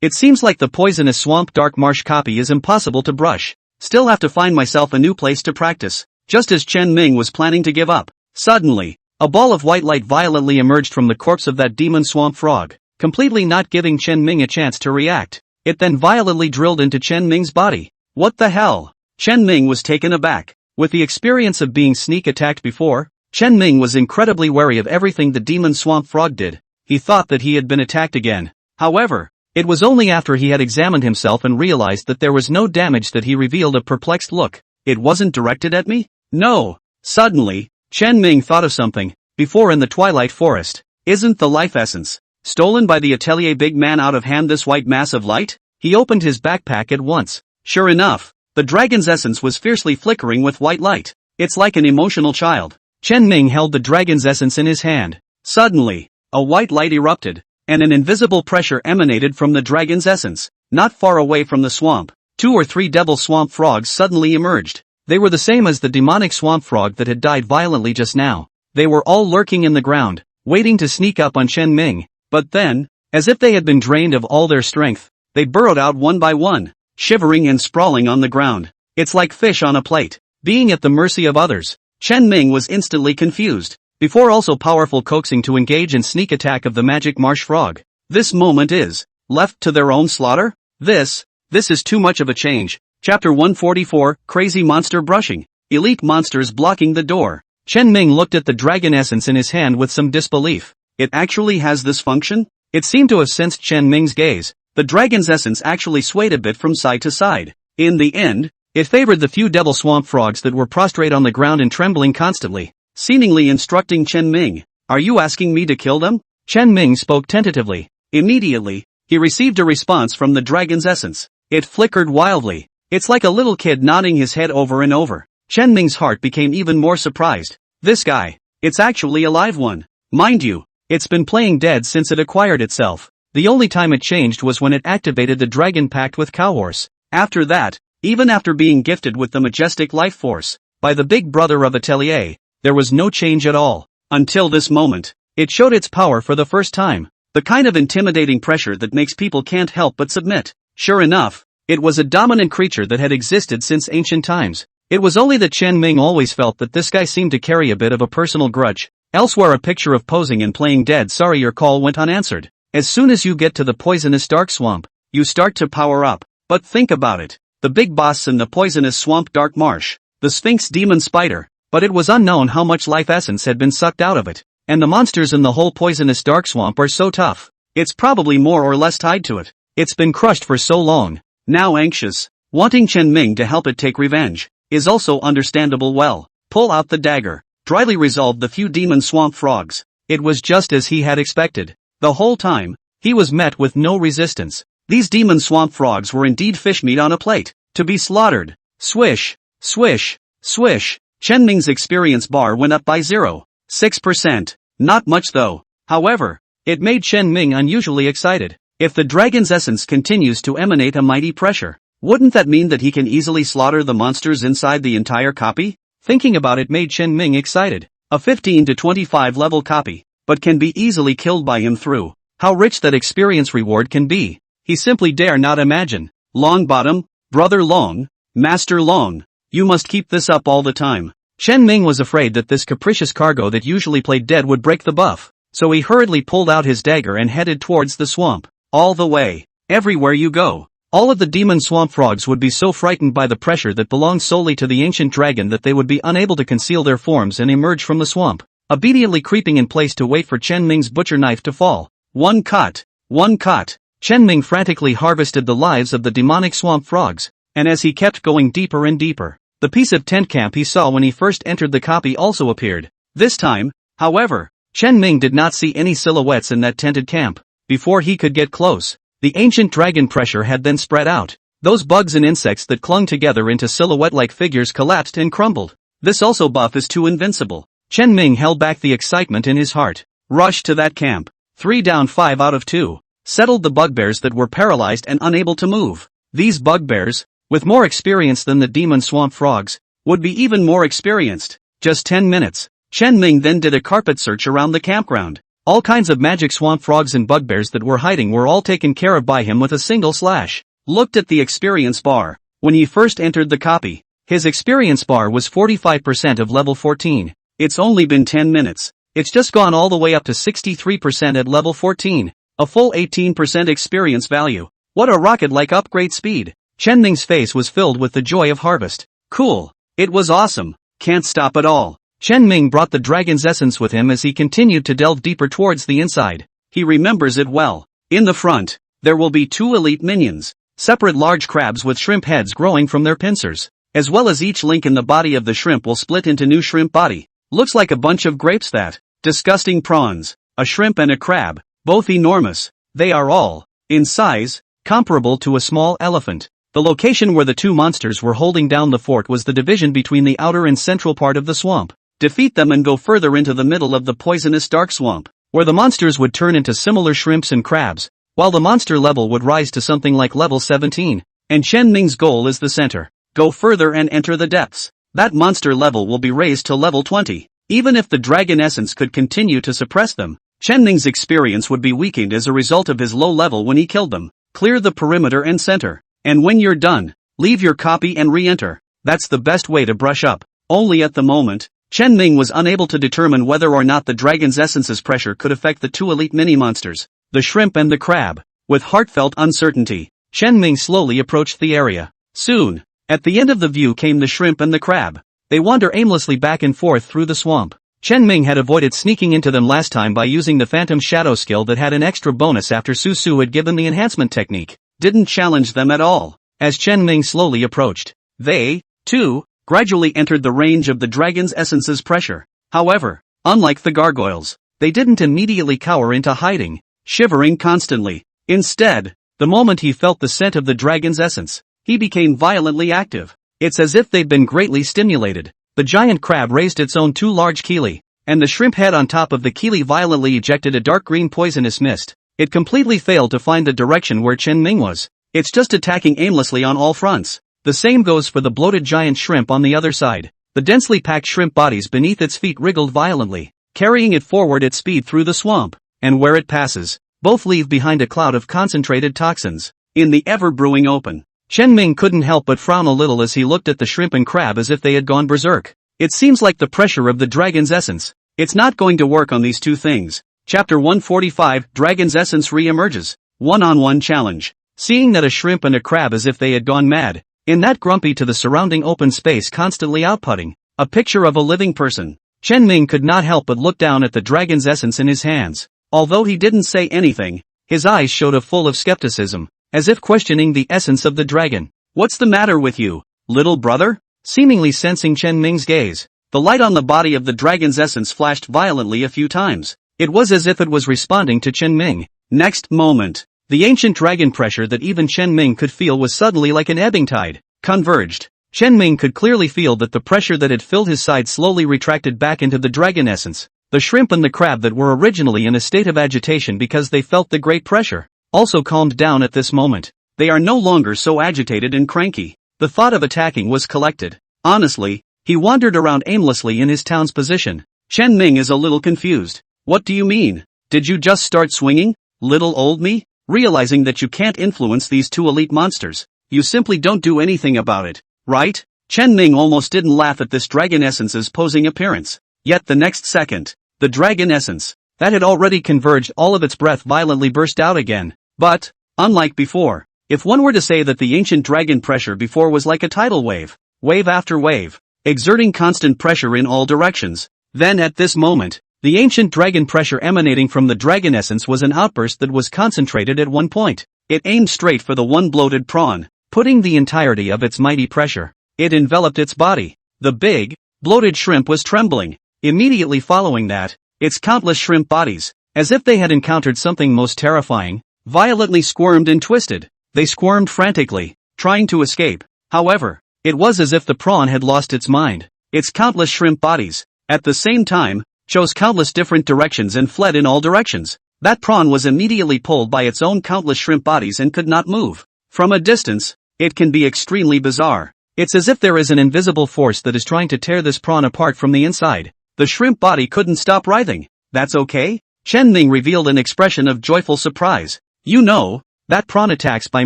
It seems like the poisonous swamp dark marsh copy is impossible to brush. Still have to find myself a new place to practice. Just as Chen Ming was planning to give up, suddenly, a ball of white light violently emerged from the corpse of that demon swamp frog, completely not giving Chen Ming a chance to react. It then violently drilled into Chen Ming's body. What the hell? Chen Ming was taken aback. With the experience of being sneak attacked before, Chen Ming was incredibly wary of everything the demon swamp frog did. He thought that he had been attacked again. However, it was only after he had examined himself and realized that there was no damage that he revealed a perplexed look. It wasn't directed at me? No. Suddenly, Chen Ming thought of something. Before in the Twilight Forest, isn't the life essence stolen by the atelier big man out of hand this white mass of light? He opened his backpack at once. Sure enough, the dragon's essence was fiercely flickering with white light. It's like an emotional child. Chen Ming held the dragon's essence in his hand. Suddenly, a white light erupted, and an invisible pressure emanated from the dragon's essence. Not far away from the swamp, 2 or 3 devil swamp frogs suddenly emerged. They were the same as the demonic swamp frog that had died violently just now. They were all lurking in the ground, waiting to sneak up on Chen Ming. But then, as if they had been drained of all their strength, they burrowed out one by one, shivering and sprawling on the ground. It's like fish on a plate, being at the mercy of others. Chen Ming was instantly confused, before also powerful coaxing to engage in sneak attack of the magic marsh frog. This moment is left to their own slaughter? This is too much of a change. Chapter 144, Crazy Monster Brushing. Elite monsters blocking the door. Chen Ming looked at the dragon essence in his hand with some disbelief. It actually has this function? It seemed to have sensed Chen Ming's gaze. The dragon's essence actually swayed a bit from side to side. In the end, it favored the few devil swamp frogs that were prostrate on the ground and trembling constantly, seemingly instructing Chen Ming. Are you asking me to kill them? Chen Ming spoke tentatively. Immediately, he received a response from the dragon's essence. It flickered wildly. It's like a little kid nodding his head over and over. Chen Ming's heart became even more surprised. This guy, it's actually a live one. Mind you, it's been playing dead since it acquired itself. The only time it changed was when it activated the dragon pact with Cowhorse. After that, even after being gifted with the majestic life force by the big brother of Atelier, there was no change at all. Until this moment, it showed its power for the first time. The kind of intimidating pressure that makes people can't help but submit. Sure enough, it was a dominant creature that had existed since ancient times. It was only that Chen Ming always felt that this guy seemed to carry a bit of a personal grudge. Elsewhere a picture of posing and playing dead. Sorry, your call went unanswered. As soon as you get to the poisonous dark swamp, you start to power up. But think about it. The big boss in the poisonous swamp dark marsh, the Sphinx demon spider, but it was unknown how much life essence had been sucked out of it. And the monsters in the whole poisonous dark swamp are so tough. It's probably more or less tied to it. It's been crushed for so long. Now anxious, wanting Chen Ming to help it take revenge, is also understandable. Well, pull out the dagger. Dryly resolved the few demon swamp frogs. It was just as he had expected. The whole time, he was met with no resistance. These demon swamp frogs were indeed fish meat on a plate, to be slaughtered. Swish, swish, swish. Chen Ming's experience bar went up by 0.6%. Not much though. However, it made Chen Ming unusually excited. If the dragon's essence continues to emanate a mighty pressure, wouldn't that mean that he can easily slaughter the monsters inside the entire copy? Thinking about it made Chen Ming excited. A 15 to 25 level copy, but can be easily killed by him through. How rich that experience reward can be, he simply dare not imagine. Longbottom, Brother Long, Master Long, you must keep this up all the time. Chen Ming was afraid that this capricious cargo that usually played dead would break the buff, so he hurriedly pulled out his dagger and headed towards the swamp. All the way, everywhere you go, all of the demon swamp frogs would be so frightened by the pressure that belongs solely to the ancient dragon that they would be unable to conceal their forms and emerge from the swamp, obediently creeping in place to wait for Chen Ming's butcher knife to fall. One cut, one cut. Chen Ming frantically harvested the lives of the demonic swamp frogs, and as he kept going deeper and deeper, the piece of tent camp he saw when he first entered the copy also appeared. This time, however, Chen Ming did not see any silhouettes in that tented camp. Before he could get close, the ancient dragon pressure had then spread out. Those bugs and insects that clung together into silhouette-like figures collapsed and crumbled. This also buff is too invincible. Chen Ming held back the excitement in his heart. Rushed to that camp. 3 down 5 out of 2. Settled the bugbears that were paralyzed and unable to move. These bugbears, with more experience than the demon swamp frogs, would be even more experienced. Just 10 minutes. Chen Ming then did a carpet search around the campground. All kinds of magic swamp frogs and bugbears that were hiding were all taken care of by him with a single slash. Looked at the experience bar. When he first entered the copy, his experience bar was 45% of level 14. It's only been 10 minutes. It's just gone all the way up to 63% at level 14. A full 18% experience value. What a rocket-like upgrade speed. Chen Ming's face was filled with the joy of harvest. Cool. It was awesome. Can't stop at all. Chen Ming brought the dragon's essence with him as he continued to delve deeper towards the inside. He remembers it well. In the front, there will be 2 elite minions. Separate large crabs with shrimp heads growing from their pincers. As well as each link in the body of the shrimp will split into new shrimp body. Looks like a bunch of grapes that. Disgusting prawns. A shrimp and a crab. Both enormous. They are all, in size, comparable to a small elephant. The location where the 2 monsters were holding down the fort was the division between the outer and central part of the swamp. Defeat them and go further into the middle of the poisonous dark swamp, where the monsters would turn into similar shrimps and crabs, while the monster level would rise to something like level 17. And Chen Ming's goal is the center. Go further and enter the depths. That monster level will be raised to level 20. Even if the dragon essence could continue to suppress them, Chen Ming's experience would be weakened as a result of his low level when he killed them. Clear the perimeter and center. And when you're done, leave your copy and re-enter. That's the best way to brush up. Only at the moment, Chen Ming was unable to determine whether or not the dragon's essence's pressure could affect the 2 elite mini-monsters, the shrimp and the crab. With heartfelt uncertainty, Chen Ming slowly approached the area. Soon, at the end of the view came the shrimp and the crab. They wander aimlessly back and forth through the swamp. Chen Ming had avoided sneaking into them last time by using the Phantom Shadow skill that had an extra bonus after Su Su had given the enhancement technique. Didn't challenge them at all. As Chen Ming slowly approached, they, too, gradually entered the range of the dragon's essence's pressure. However, unlike the gargoyles, they didn't immediately cower into hiding, shivering constantly. Instead, the moment he felt the scent of the dragon's essence, he became violently active. It's as if they'd been greatly stimulated. The giant crab raised its own 2 large chelae, and the shrimp head on top of the chelae violently ejected a dark green poisonous mist. It completely failed to find the direction where Chen Ming was. It's just attacking aimlessly on all fronts. The same goes for the bloated giant shrimp on the other side. The densely packed shrimp bodies beneath its feet wriggled violently, carrying it forward at speed through the swamp. And where it passes, both leave behind a cloud of concentrated toxins. In the ever-brewing open, Chen Ming couldn't help but frown a little as he looked at the shrimp and crab as if they had gone berserk. It seems like the pressure of the dragon's essence. It's not going to work on these 2 things. Chapter 145, Dragon's Essence re-emerges. One-on-one challenge. Seeing that a shrimp and a crab as if they had gone mad, in that grumpy to the surrounding open space constantly outputting, a picture of a living person, Chen Ming could not help but look down at the dragon's essence in his hands. Although he didn't say anything, his eyes showed a full of skepticism, as if questioning the essence of the dragon. What's the matter with you, little brother? Seemingly sensing Chen Ming's gaze, the light on the body of the dragon's essence flashed violently a few times. It was as if it was responding to Chen Ming. Next moment, the ancient dragon pressure that even Chen Ming could feel was suddenly like an ebbing tide, converged. Chen Ming could clearly feel that the pressure that had filled his side slowly retracted back into the dragon essence. The shrimp and the crab that were originally in a state of agitation because they felt the great pressure, also calmed down at this moment. They are no longer so agitated and cranky. The thought of attacking was collected. Honestly, he wandered around aimlessly in his town's position. Chen Ming is a little confused. What do you mean? Did you just start swinging, little old me? Realizing that you can't influence these 2 elite monsters, you simply don't do anything about it, right? Chen Ming almost didn't laugh at this dragon essence's posing appearance. Yet the next second, the dragon essence, that had already converged all of its breath violently burst out again. But, unlike before, if one were to say that the ancient dragon pressure before was like a tidal wave, wave after wave, exerting constant pressure in all directions, then at this moment, the ancient dragon pressure emanating from the dragon essence was an outburst that was concentrated at one point. It aimed straight for the one bloated prawn, putting the entirety of its mighty pressure. It enveloped its body. The big, bloated shrimp was trembling. Immediately following that, its countless shrimp bodies, as if they had encountered something most terrifying, violently squirmed and twisted. They squirmed frantically, trying to escape. However, it was as if the prawn had lost its mind. Its countless shrimp bodies, at the same time, chose countless different directions and fled in all directions. That prawn was immediately pulled by its own countless shrimp bodies and could not move. From a distance, it can be extremely bizarre. It's as if there is an invisible force that is trying to tear this prawn apart from the inside. The shrimp body couldn't stop writhing. That's okay? Chen Ming revealed an expression of joyful surprise. You know, that prawn attacks by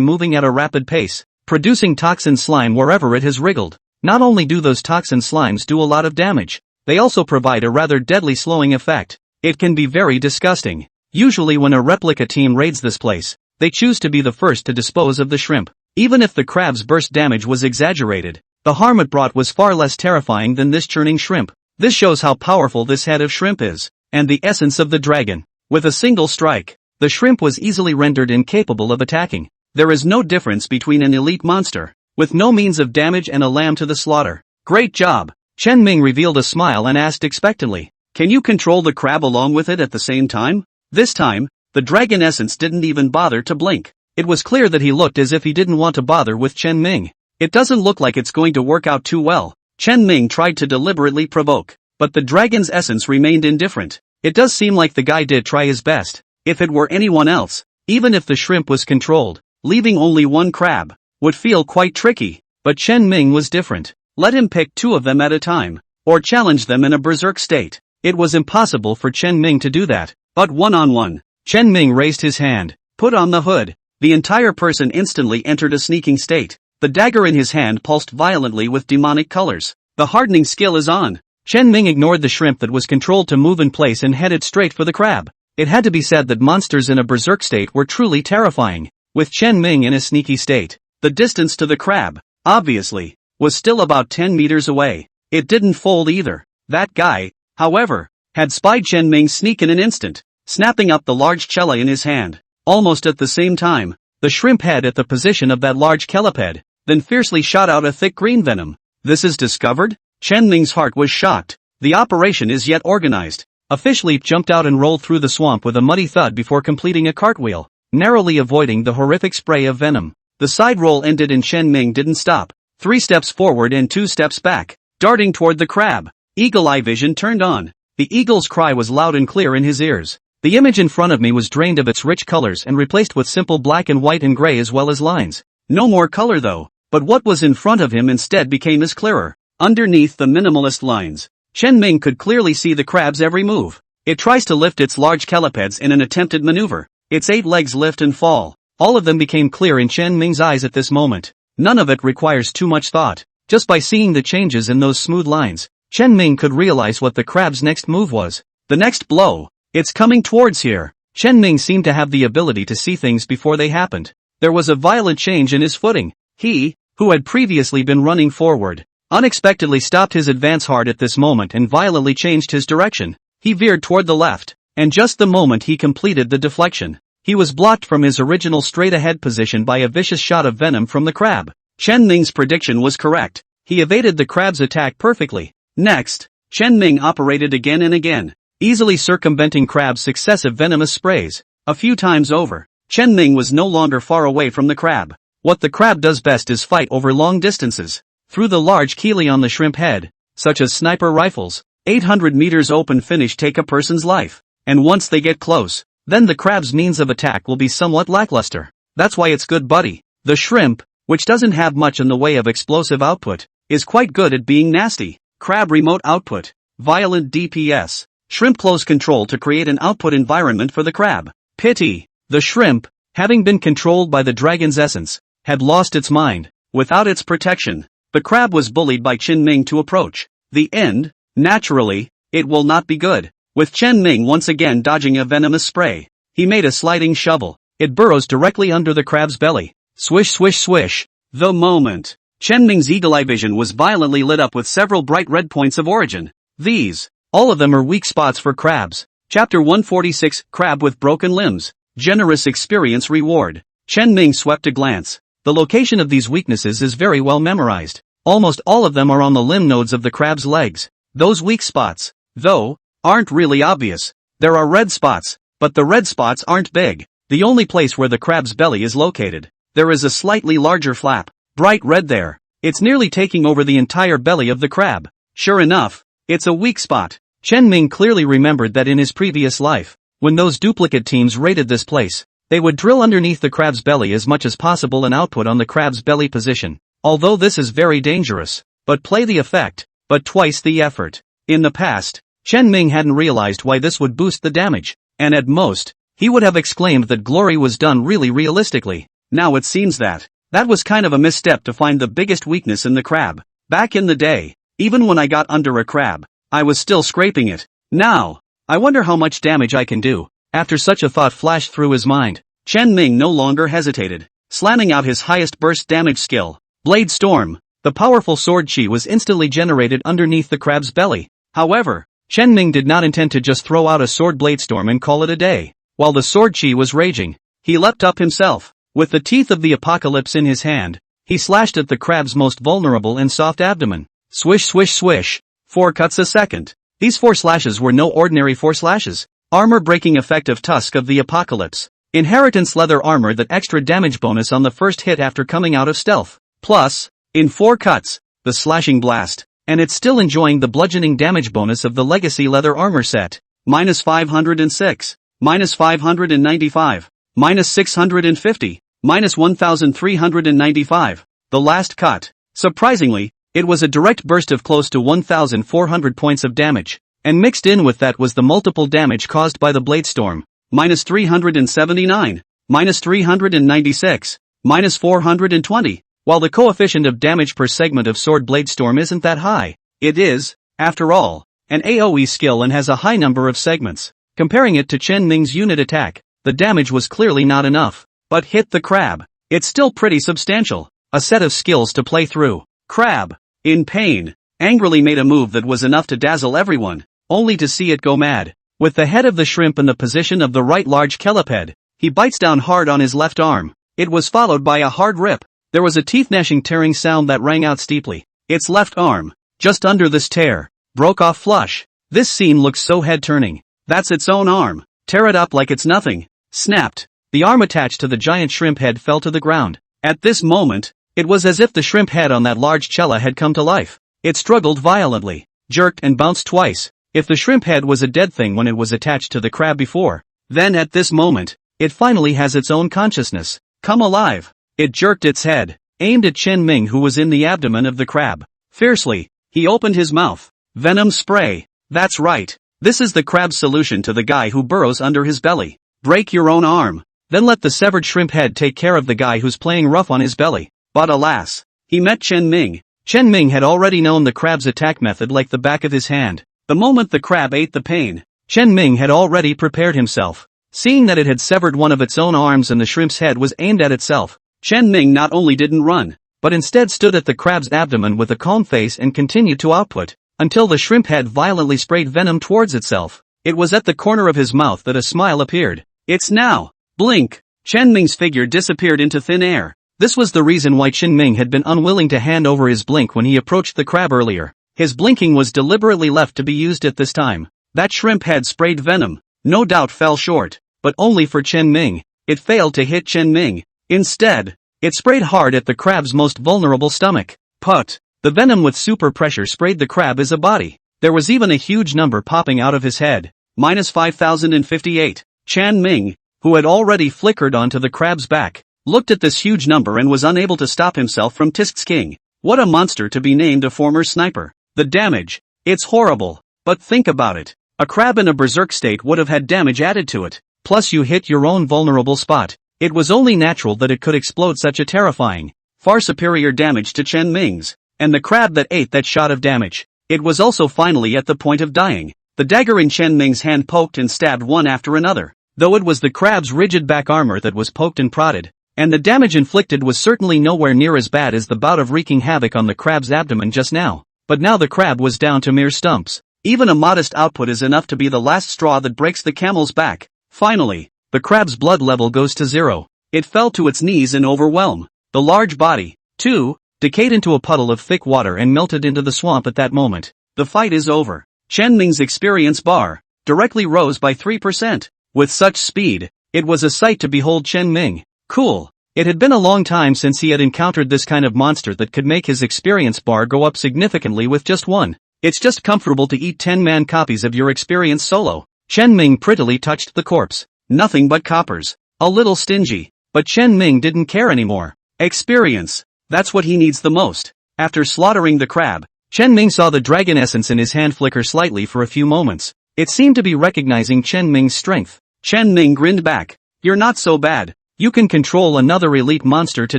moving at a rapid pace, producing toxin slime wherever it has wriggled. Not only do those toxin slimes do a lot of damage, they also provide a rather deadly slowing effect. It can be very disgusting. Usually when a replica team raids this place, they choose to be the first to dispose of the shrimp. Even if the crab's burst damage was exaggerated, the harm it brought was far less terrifying than this churning shrimp. This shows how powerful this head of shrimp is, and the essence of the dragon. With a single strike, the shrimp was easily rendered incapable of attacking. There is no difference between an elite monster, with no means of damage and a lamb to the slaughter. Great job! Chen Ming revealed a smile and asked expectantly, can you control the crab along with it at the same time? This time, the dragon essence didn't even bother to blink. It was clear that he looked as if he didn't want to bother with Chen Ming. It doesn't look like it's going to work out too well. Chen Ming tried to deliberately provoke, but the dragon's essence remained indifferent. It does seem like the guy did try his best. If it were anyone else, even if the shrimp was controlled, leaving only one crab would feel quite tricky. But Chen Ming was different. Let him pick two of them at a time, or challenge them in a berserk state. It was impossible for Chen Ming to do that. But one-on-one, Chen Ming raised his hand, put on the hood. The entire person instantly entered a sneaking state. The dagger in his hand pulsed violently with demonic colors. The hardening skill is on. Chen Ming ignored the shrimp that was controlled to move in place and headed straight for the crab. It had to be said that monsters in a berserk state were truly terrifying. With Chen Ming in a sneaky state, the distance to the crab, obviously, was still about 10 meters away. It didn't fold either. That guy, however, had spied Chen Ming's sneak in an instant, snapping up the large chela in his hand. Almost at the same time, the shrimp head at the position of that large keliped, then fiercely shot out a thick green venom. This is discovered? Chen Ming's heart was shocked. The operation is yet organized. A fish leap jumped out and rolled through the swamp with a muddy thud before completing a cartwheel, narrowly avoiding the horrific spray of venom. The side roll ended and Chen Ming didn't stop. 3 steps forward and 2 steps back, darting toward the crab. Eagle eye vision turned on. The eagle's cry was loud and clear in his ears. The image in front of me was drained of its rich colors and replaced with simple black and white and gray as well as lines. No more color though, but what was in front of him instead became as clearer. Underneath the minimalist lines, Chen Ming could clearly see the crab's every move. It tries to lift its large calipeds in an attempted maneuver. Its 8 legs lift and fall. All of them became clear in Chen Ming's eyes at this moment. None of it requires too much thought. Just by seeing the changes in those smooth lines, Chen Ming could realize what the crab's next move was. The next blow. It's coming towards here. Chen Ming seemed to have the ability to see things before they happened. There was a violent change in his footing. He, who had previously been running forward, unexpectedly stopped his advance hard at this moment and violently changed his direction. He veered toward the left, and just the moment he completed the deflection, he was blocked from his original straight-ahead position by a vicious shot of venom from the crab. Chen Ming's prediction was correct. He evaded the crab's attack perfectly. Next, Chen Ming operated again and again, easily circumventing crab's successive venomous sprays. A few times over, Chen Ming was no longer far away from the crab. What the crab does best is fight over long distances. Through the large chelae on the shrimp head, such as sniper rifles, 800 meters open finish take a person's life. And once they get close, then the crab's means of attack will be somewhat lackluster. That's why it's good buddy. The shrimp, which doesn't have much in the way of explosive output, is quite good at being nasty. Crab remote output, violent DPS, shrimp close control to create an output environment for the crab. Pity. The shrimp, having been controlled by the dragon's essence, had lost its mind. Without its protection, the crab was bullied by Chen Ming to approach. The end, naturally, it will not be good. With Chen Ming once again dodging a venomous spray, he made a sliding shovel. It burrows directly under the crab's belly. Swish swish swish. The moment Chen Ming's eagle eye vision was violently lit up with several bright red points of origin. These, all of them are weak spots for crabs. Chapter 146, Crab with Broken Limbs. Generous experience reward. Chen Ming swept a glance. The location of these weaknesses is very well memorized. Almost all of them are on the limb nodes of the crab's legs. Those weak spots, though, aren't really obvious. There are red spots, but the red spots aren't big. The only place where the crab's belly is located, there is a slightly larger flap, bright red there. It's nearly taking over the entire belly of the crab. Sure enough, it's a weak spot. Chen Ming clearly remembered that in his previous life, when those duplicate teams raided this place, they would drill underneath the crab's belly as much as possible and output on the crab's belly position. Although this is very dangerous, but play the effect, but twice the effort. In the past, Chen Ming hadn't realized why this would boost the damage, and at most, he would have exclaimed that glory was done really realistically. Now it seems that was kind of a misstep to find the biggest weakness in the crab. Back in the day, even when I got under a crab, I was still scraping it. Now, I wonder how much damage I can do. After such a thought flashed through his mind, Chen Ming no longer hesitated, slamming out his highest burst damage skill, Blade Storm. The powerful sword chi was instantly generated underneath the crab's belly. However, Chen Ming did not intend to just throw out a sword Blade Storm and call it a day. While the sword chi was raging, he leapt up himself. With the teeth of the apocalypse in his hand, he slashed at the crab's most vulnerable and soft abdomen. Swish swish swish. 4 cuts a second. These 4 slashes were no ordinary 4 slashes. Armor-breaking effect of Tusk of the Apocalypse. Inheritance leather armor that extra damage bonus on the first hit after coming out of stealth. Plus, in 4 cuts, the slashing blast. And it's still enjoying the bludgeoning damage bonus of the legacy leather armor set. Minus 506. Minus 595. Minus 650. Minus 1395. The last cut. Surprisingly, it was a direct burst of close to 1400 points of damage. And mixed in with that was the multiple damage caused by the Blade Storm. Minus 379. Minus 396. Minus 420. While the coefficient of damage per segment of Sword Blade Storm isn't that high, it is, after all, an AoE skill and has a high number of segments. Comparing it to Chen Ming's unit attack, the damage was clearly not enough. But hit the crab. It's still pretty substantial. A set of skills to play through. Crab, in pain, angrily made a move that was enough to dazzle everyone, only to see it go mad. With the head of the shrimp in the position of the right large keliped, he bites down hard on his left arm. It was followed by a hard rip. There was a teeth-gnashing tearing sound that rang out steeply. Its left arm, just under this tear, broke off flush. This scene looks so head-turning. That's its own arm. Tear it up like it's nothing. Snapped. The arm attached to the giant shrimp head fell to the ground. At this moment, it was as if the shrimp head on that large chella had come to life. It struggled violently, jerked and bounced twice. If the shrimp head was a dead thing when it was attached to the crab before, then at this moment, it finally has its own consciousness. Come alive. It jerked its head, aimed at Chen Ming who was in the abdomen of the crab. Fiercely, he opened his mouth. Venom spray. That's right. This is the crab's solution to the guy who burrows under his belly. Break your own arm. Then let the severed shrimp head take care of the guy who's playing rough on his belly. But alas, he met Chen Ming. Chen Ming had already known the crab's attack method like the back of his hand. The moment the crab ate the pain, Chen Ming had already prepared himself. Seeing that it had severed one of its own arms and the shrimp's head was aimed at itself, Chen Ming not only didn't run, but instead stood at the crab's abdomen with a calm face and continued to output, until the shrimp head violently sprayed venom towards itself. It was at the corner of his mouth that a smile appeared. It's now. Blink. Chen Ming's figure disappeared into thin air. This was the reason why Chen Ming had been unwilling to hand over his blink when he approached the crab earlier. His blinking was deliberately left to be used at this time. That shrimp head sprayed venom, no doubt fell short, but only for Chen Ming. It failed to hit Chen Ming. Instead, it sprayed hard at the crab's most vulnerable stomach. Put. The venom with super pressure sprayed the crab as a body. There was even a huge number popping out of his head. Minus 5058. Chen Ming, who had already flickered onto the crab's back, looked at this huge number and was unable to stop himself from tisk-king. What a monster to be named a former sniper. The damage. It's horrible. But think about it. A crab in a berserk state would have had damage added to it. Plus you hit your own vulnerable spot. It was only natural that it could explode such a terrifying, far superior damage to Chen Ming's. And the crab that ate that shot of damage. It was also finally at the point of dying. The dagger in Chen Ming's hand poked and stabbed one after another. Though it was the crab's rigid back armor that was poked and prodded, and the damage inflicted was certainly nowhere near as bad as the bout of wreaking havoc on the crab's abdomen just now. But now the crab was down to mere stumps. Even a modest output is enough to be the last straw that breaks the camel's back. Finally, the crab's blood level goes to 0. It fell to its knees in overwhelm. The large body, too, decayed into a puddle of thick water and melted into the swamp at that moment. The fight is over. Chen Ming's experience bar directly rose by 3%. With such speed, it was a sight to behold. Chen Ming. Cool. It had been a long time since he had encountered this kind of monster that could make his experience bar go up significantly with just one. It's just comfortable to eat 10-man copies of your experience solo. Chen Ming prettily touched the corpse. Nothing but coppers. A little stingy. But Chen Ming didn't care anymore. Experience. That's what he needs the most. After slaughtering the crab, Chen Ming saw the dragon essence in his hand flicker slightly for a few moments. It seemed to be recognizing Chen Ming's strength. Chen Ming grinned back. You're not so bad. You can control another elite monster to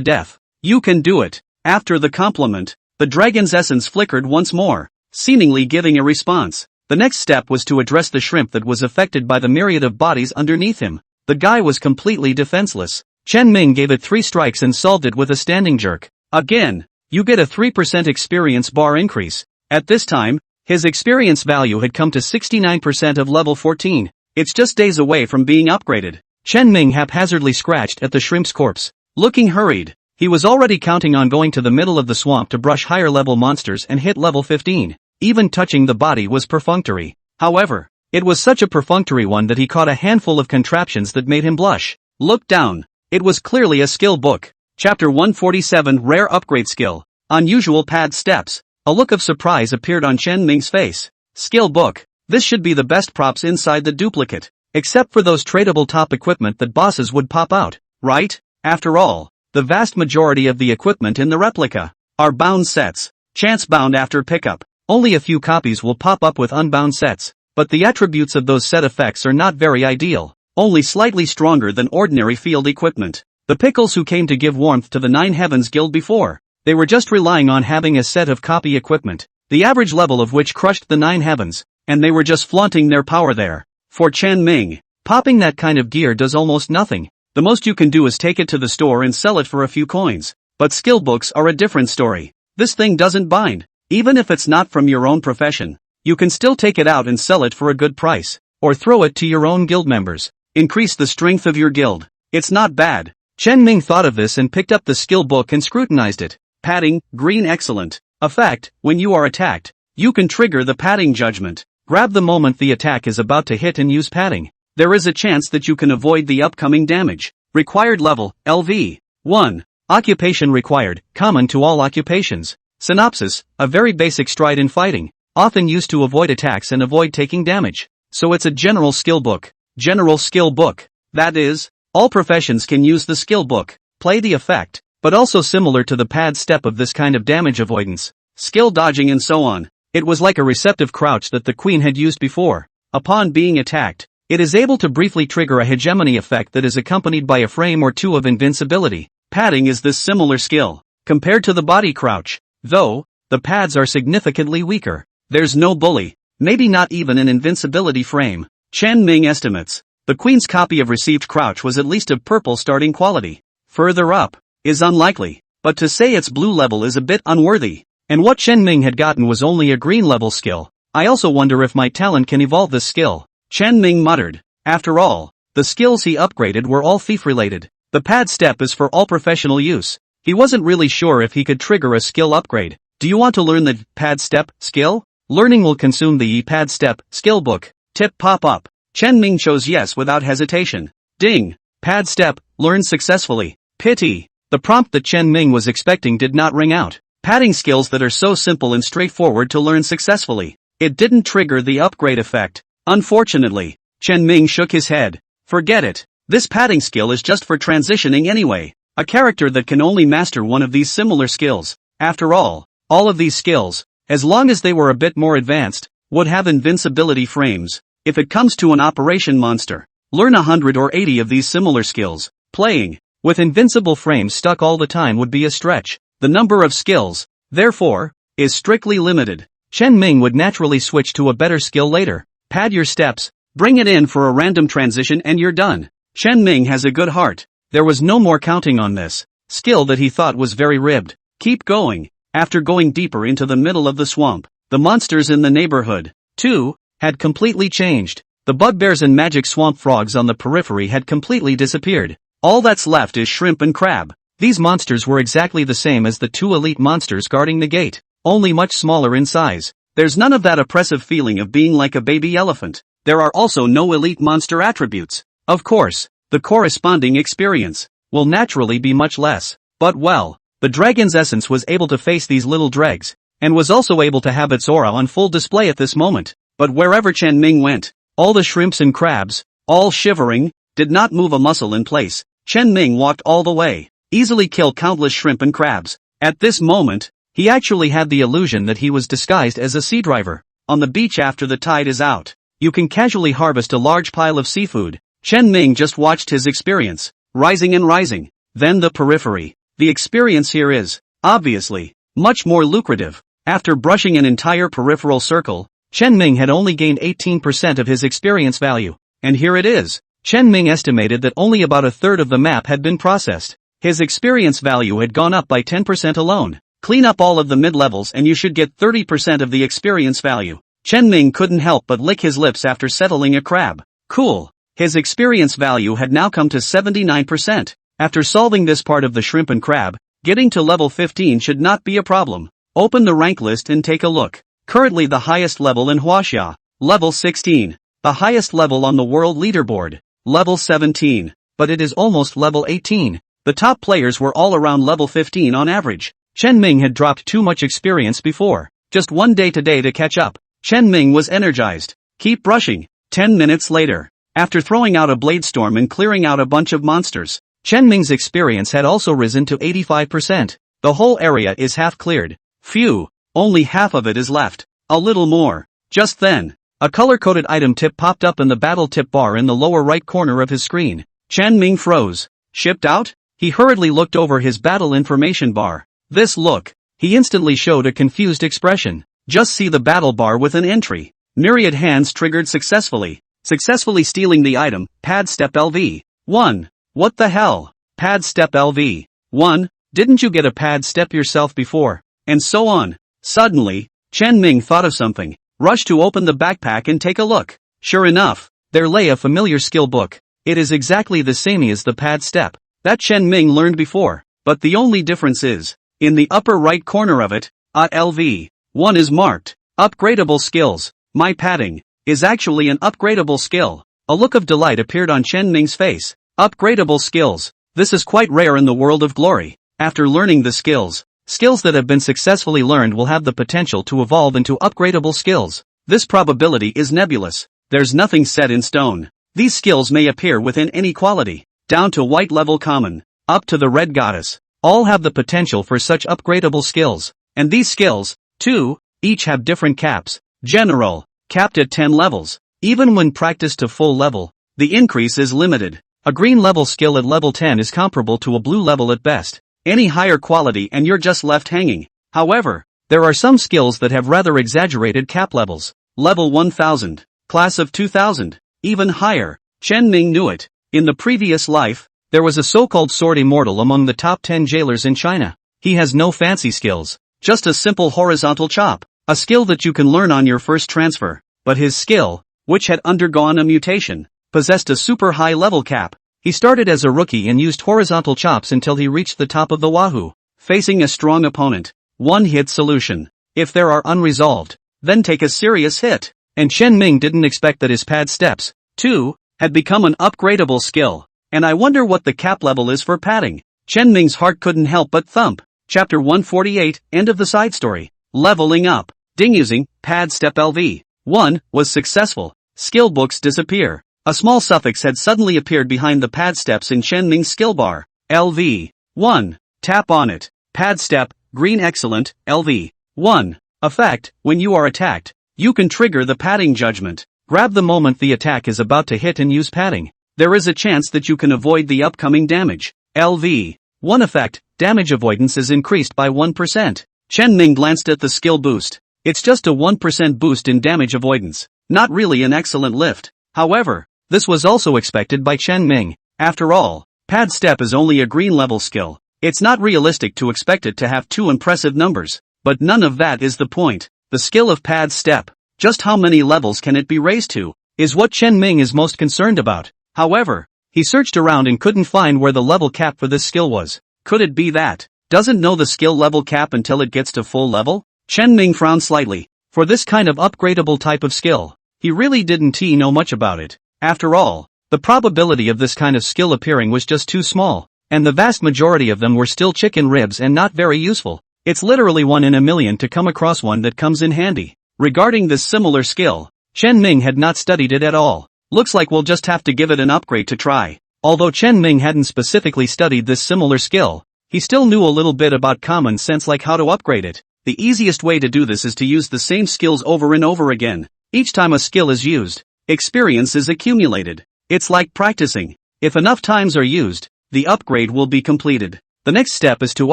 death. You can do it. After the compliment, the dragon's essence flickered once more, seemingly giving a response. The next step was to address the shrimp that was affected by the myriad of bodies underneath him. The guy was completely defenseless. Chen Ming gave it 3 strikes and solved it with a standing jerk. Again, you get a 3% experience bar increase. At this time, his experience value had come to 69% of level 14. It's just days away from being upgraded. Chen Ming haphazardly scratched at the shrimp's corpse. Looking hurried, he was already counting on going to the middle of the swamp to brush higher level monsters and hit level 15. Even touching the body was perfunctory. However, it was such a perfunctory one that he caught a handful of contraptions that made him blush. Look down. It was clearly a skill book. Chapter 147 Rare Upgrade Skill. Unusual Pad Steps. A look of surprise appeared on Chen Ming's face. Skill book. This should be the best props inside the duplicate. Except for those tradable top equipment that bosses would pop out, right? After all, the vast majority of the equipment in the replica are bound sets. Chance bound after pickup. Only a few copies will pop up with unbound sets, but the attributes of those set effects are not very ideal. Only slightly stronger than ordinary field equipment. The pickles who came to give warmth to the Nine Heavens Guild before, they were just relying on having a set of copy equipment, the average level of which crushed the Nine Heavens, and they were just flaunting their power there. For Chen Ming, popping that kind of gear does almost nothing. The most you can do is take it to the store and sell it for a few coins. But skill books are a different story. This thing doesn't bind. Even if it's not from your own profession, you can still take it out and sell it for a good price, or throw it to your own guild members. Increase the strength of your guild. It's not bad. Chen Ming thought of this and picked up the skill book and scrutinized it. Padding, green excellent. Effect, when you are attacked, you can trigger the padding judgment. Grab the moment the attack is about to hit and use padding. There is a chance that you can avoid the upcoming damage. Required level, LV. 1. Occupation required, common to all occupations. Synopsis, a very basic stride in fighting, often used to avoid attacks and avoid taking damage. So it's a general skill book. General skill book. That is, all professions can use the skill book, play the effect, but also similar to the pad step of this kind of damage avoidance, skill dodging and so on. It was like a receptive crouch that the queen had used before. Upon being attacked, it is able to briefly trigger a hegemony effect that is accompanied by a frame or two of invincibility. Padding is this similar skill, compared to the body crouch, though, the pads are significantly weaker. There's no bully, maybe not even an invincibility frame. Chen Ming estimates, the queen's copy of received crouch was at least of purple starting quality. Further up, is unlikely, but to say it's blue level is a bit unworthy. And what Chen Ming had gotten was only a green level skill. I also wonder if my talent can evolve this skill. Chen Ming muttered. After all, the skills he upgraded were all thief related. The pad step is for all professional use. He wasn't really sure if he could trigger a skill upgrade. Do you want to learn the pad step skill? Learning will consume the pad step skill book. Tip pop up. Chen Ming chose yes without hesitation. Ding. Pad step, learned successfully. Pity. The prompt that Chen Ming was expecting did not ring out. Padding skills that are so simple and straightforward to learn successfully. It didn't trigger the upgrade effect. Unfortunately, Chen Ming shook his head. Forget it. This padding skill is just for transitioning anyway. A character that can only master one of these similar skills. After all of these skills, as long as they were a bit more advanced, would have invincibility frames. If it comes to an operation monster, learn 100 or 80 of these similar skills. Playing with invincible frames stuck all the time would be a stretch. The number of skills, therefore, is strictly limited. Chen Ming would naturally switch to a better skill later. Pad your steps, bring it in for a random transition and you're done. Chen Ming has a good heart. There was no more counting on this skill that he thought was very ribbed. Keep going. After going deeper into the middle of the swamp, the monsters in the neighborhood, too, had completely changed. The bugbears and magic swamp frogs on the periphery had completely disappeared. All that's left is shrimp and crab. These monsters were exactly the same as the 2 elite monsters guarding the gate, only much smaller in size. There's none of that oppressive feeling of being like a baby elephant. There are also no elite monster attributes. Of course, the corresponding experience will naturally be much less. But well, the dragon's essence was able to face these little dregs, and was also able to have its aura on full display at this moment. But wherever Chen Ming went, all the shrimps and crabs, all shivering, did not move a muscle in place. Chen Ming walked all the way, easily killed countless shrimp and crabs. At this moment, he actually had the illusion that he was disguised as a sea driver. On the beach after the tide is out, you can casually harvest a large pile of seafood. Chen Ming just watched his experience, rising and rising. Then the periphery. The experience here is, obviously, much more lucrative. After brushing an entire peripheral circle, Chen Ming had only gained 18% of his experience value. And here it is. Chen Ming estimated that only about a third of the map had been processed. His experience value had gone up by 10% alone. Clean up all of the mid-levels and you should get 30% of the experience value. Chen Ming couldn't help but lick his lips after settling a crab. Cool. His experience value had now come to 79%. After solving this part of the shrimp and crab, getting to level 15 should not be a problem. Open the rank list and take a look. Currently the highest level in Huaxia, level 16. The highest level on the world leaderboard, level 17. But it is almost level 18. The top players were all around level 15 on average. Chen Ming had dropped too much experience before. Just one day today to catch up. Chen Ming was energized. Keep brushing. 10 minutes later. After throwing out a blade storm and clearing out a bunch of monsters, Chen Ming's experience had also risen to 85%. The whole area is half cleared. Phew, only half of it is left. A little more. Just then, a color-coded item tip popped up in the battle tip bar in the lower right corner of his screen. Chen Ming froze. Shipped out? He hurriedly looked over his battle information bar. This look. He instantly showed a confused expression. Just see the battle bar with an entry. Myriad hands triggered successfully. Successfully stealing the item, pad step LV. 1. What the hell? Pad step LV. 1. Didn't you get a pad step yourself before? And so on. Suddenly, Chen Ming thought of something. Rushed to open the backpack and take a look. Sure enough, there lay a familiar skill book. It is exactly the same as the pad step that Chen Ming learned before. But the only difference is, in the upper right corner of it, LV. 1 is marked. Upgradable skills. My padding is actually an upgradable skill. A look of delight appeared on Chen Ming's face. Upgradable skills. This is quite rare in the world of glory. After learning the skills that have been successfully learned will have the potential to evolve into upgradable skills. This probability is nebulous. There's nothing set in stone. These skills may appear within any quality, down to white level common, up to the red goddess. All have the potential for such upgradable skills. And these skills, too, each have different caps. General, capped at 10 levels. Even when practiced to full level, the increase is limited. A green level skill at level 10 is comparable to a blue level at best. Any higher quality and you're just left hanging. However, there are some skills that have rather exaggerated cap levels. Level 1000, class of 2000, even higher. Chen Ming knew it. In the previous life, there was a so-called sword immortal among the top 10 jailers in China. He has no fancy skills, just a simple horizontal chop. A skill that you can learn on your first transfer. But his skill, which had undergone a mutation, possessed a super high level cap. He started as a rookie and used horizontal chops until he reached the top of the wahoo. Facing a strong opponent. One-hit solution. If there are unresolved, then take a serious hit. And Chen Ming didn't expect that his pad steps, too, had become an upgradable skill. And I wonder what the cap level is for padding. Chen Ming's heart couldn't help but thump. Chapter 148, end of the side story. Leveling up. Ding using, pad step LV. 1, was successful. Skill books disappear. A small suffix had suddenly appeared behind the pad steps in Chen Ming's skill bar. LV. 1. Tap on it. Pad step, green excellent, LV. 1. Effect, when you are attacked, you can trigger the padding judgment. Grab the moment the attack is about to hit and use padding. There is a chance that you can avoid the upcoming damage. LV. 1 effect, damage avoidance is increased by 1%. Chen Ming glanced at the skill boost. It's just a 1% boost in damage avoidance. Not really an excellent lift. However, this was also expected by Chen Ming. After all, pad step is only a green level skill. It's not realistic to expect it to have 2 impressive numbers. But none of that is the point. The skill of pad step, just how many levels can it be raised to, is what Chen Ming is most concerned about. However, he searched around and couldn't find where the level cap for this skill was. Could it be that doesn't know the skill level cap until it gets to full level? Chen Ming frowned slightly. For this kind of upgradable type of skill, he really didn't know much about it. After all, the probability of this kind of skill appearing was just too small, and the vast majority of them were still chicken ribs and not very useful. It's literally 1 in a million to come across one that comes in handy. Regarding this similar skill, Chen Ming had not studied it at all. Looks like we'll just have to give it an upgrade to try. Although Chen Ming hadn't specifically studied this similar skill, he still knew a little bit about common sense like how to upgrade it. The easiest way to do this is to use the same skills over and over again. Each time a skill is used, experience is accumulated. It's like practicing. If enough times are used, the upgrade will be completed. The next step is to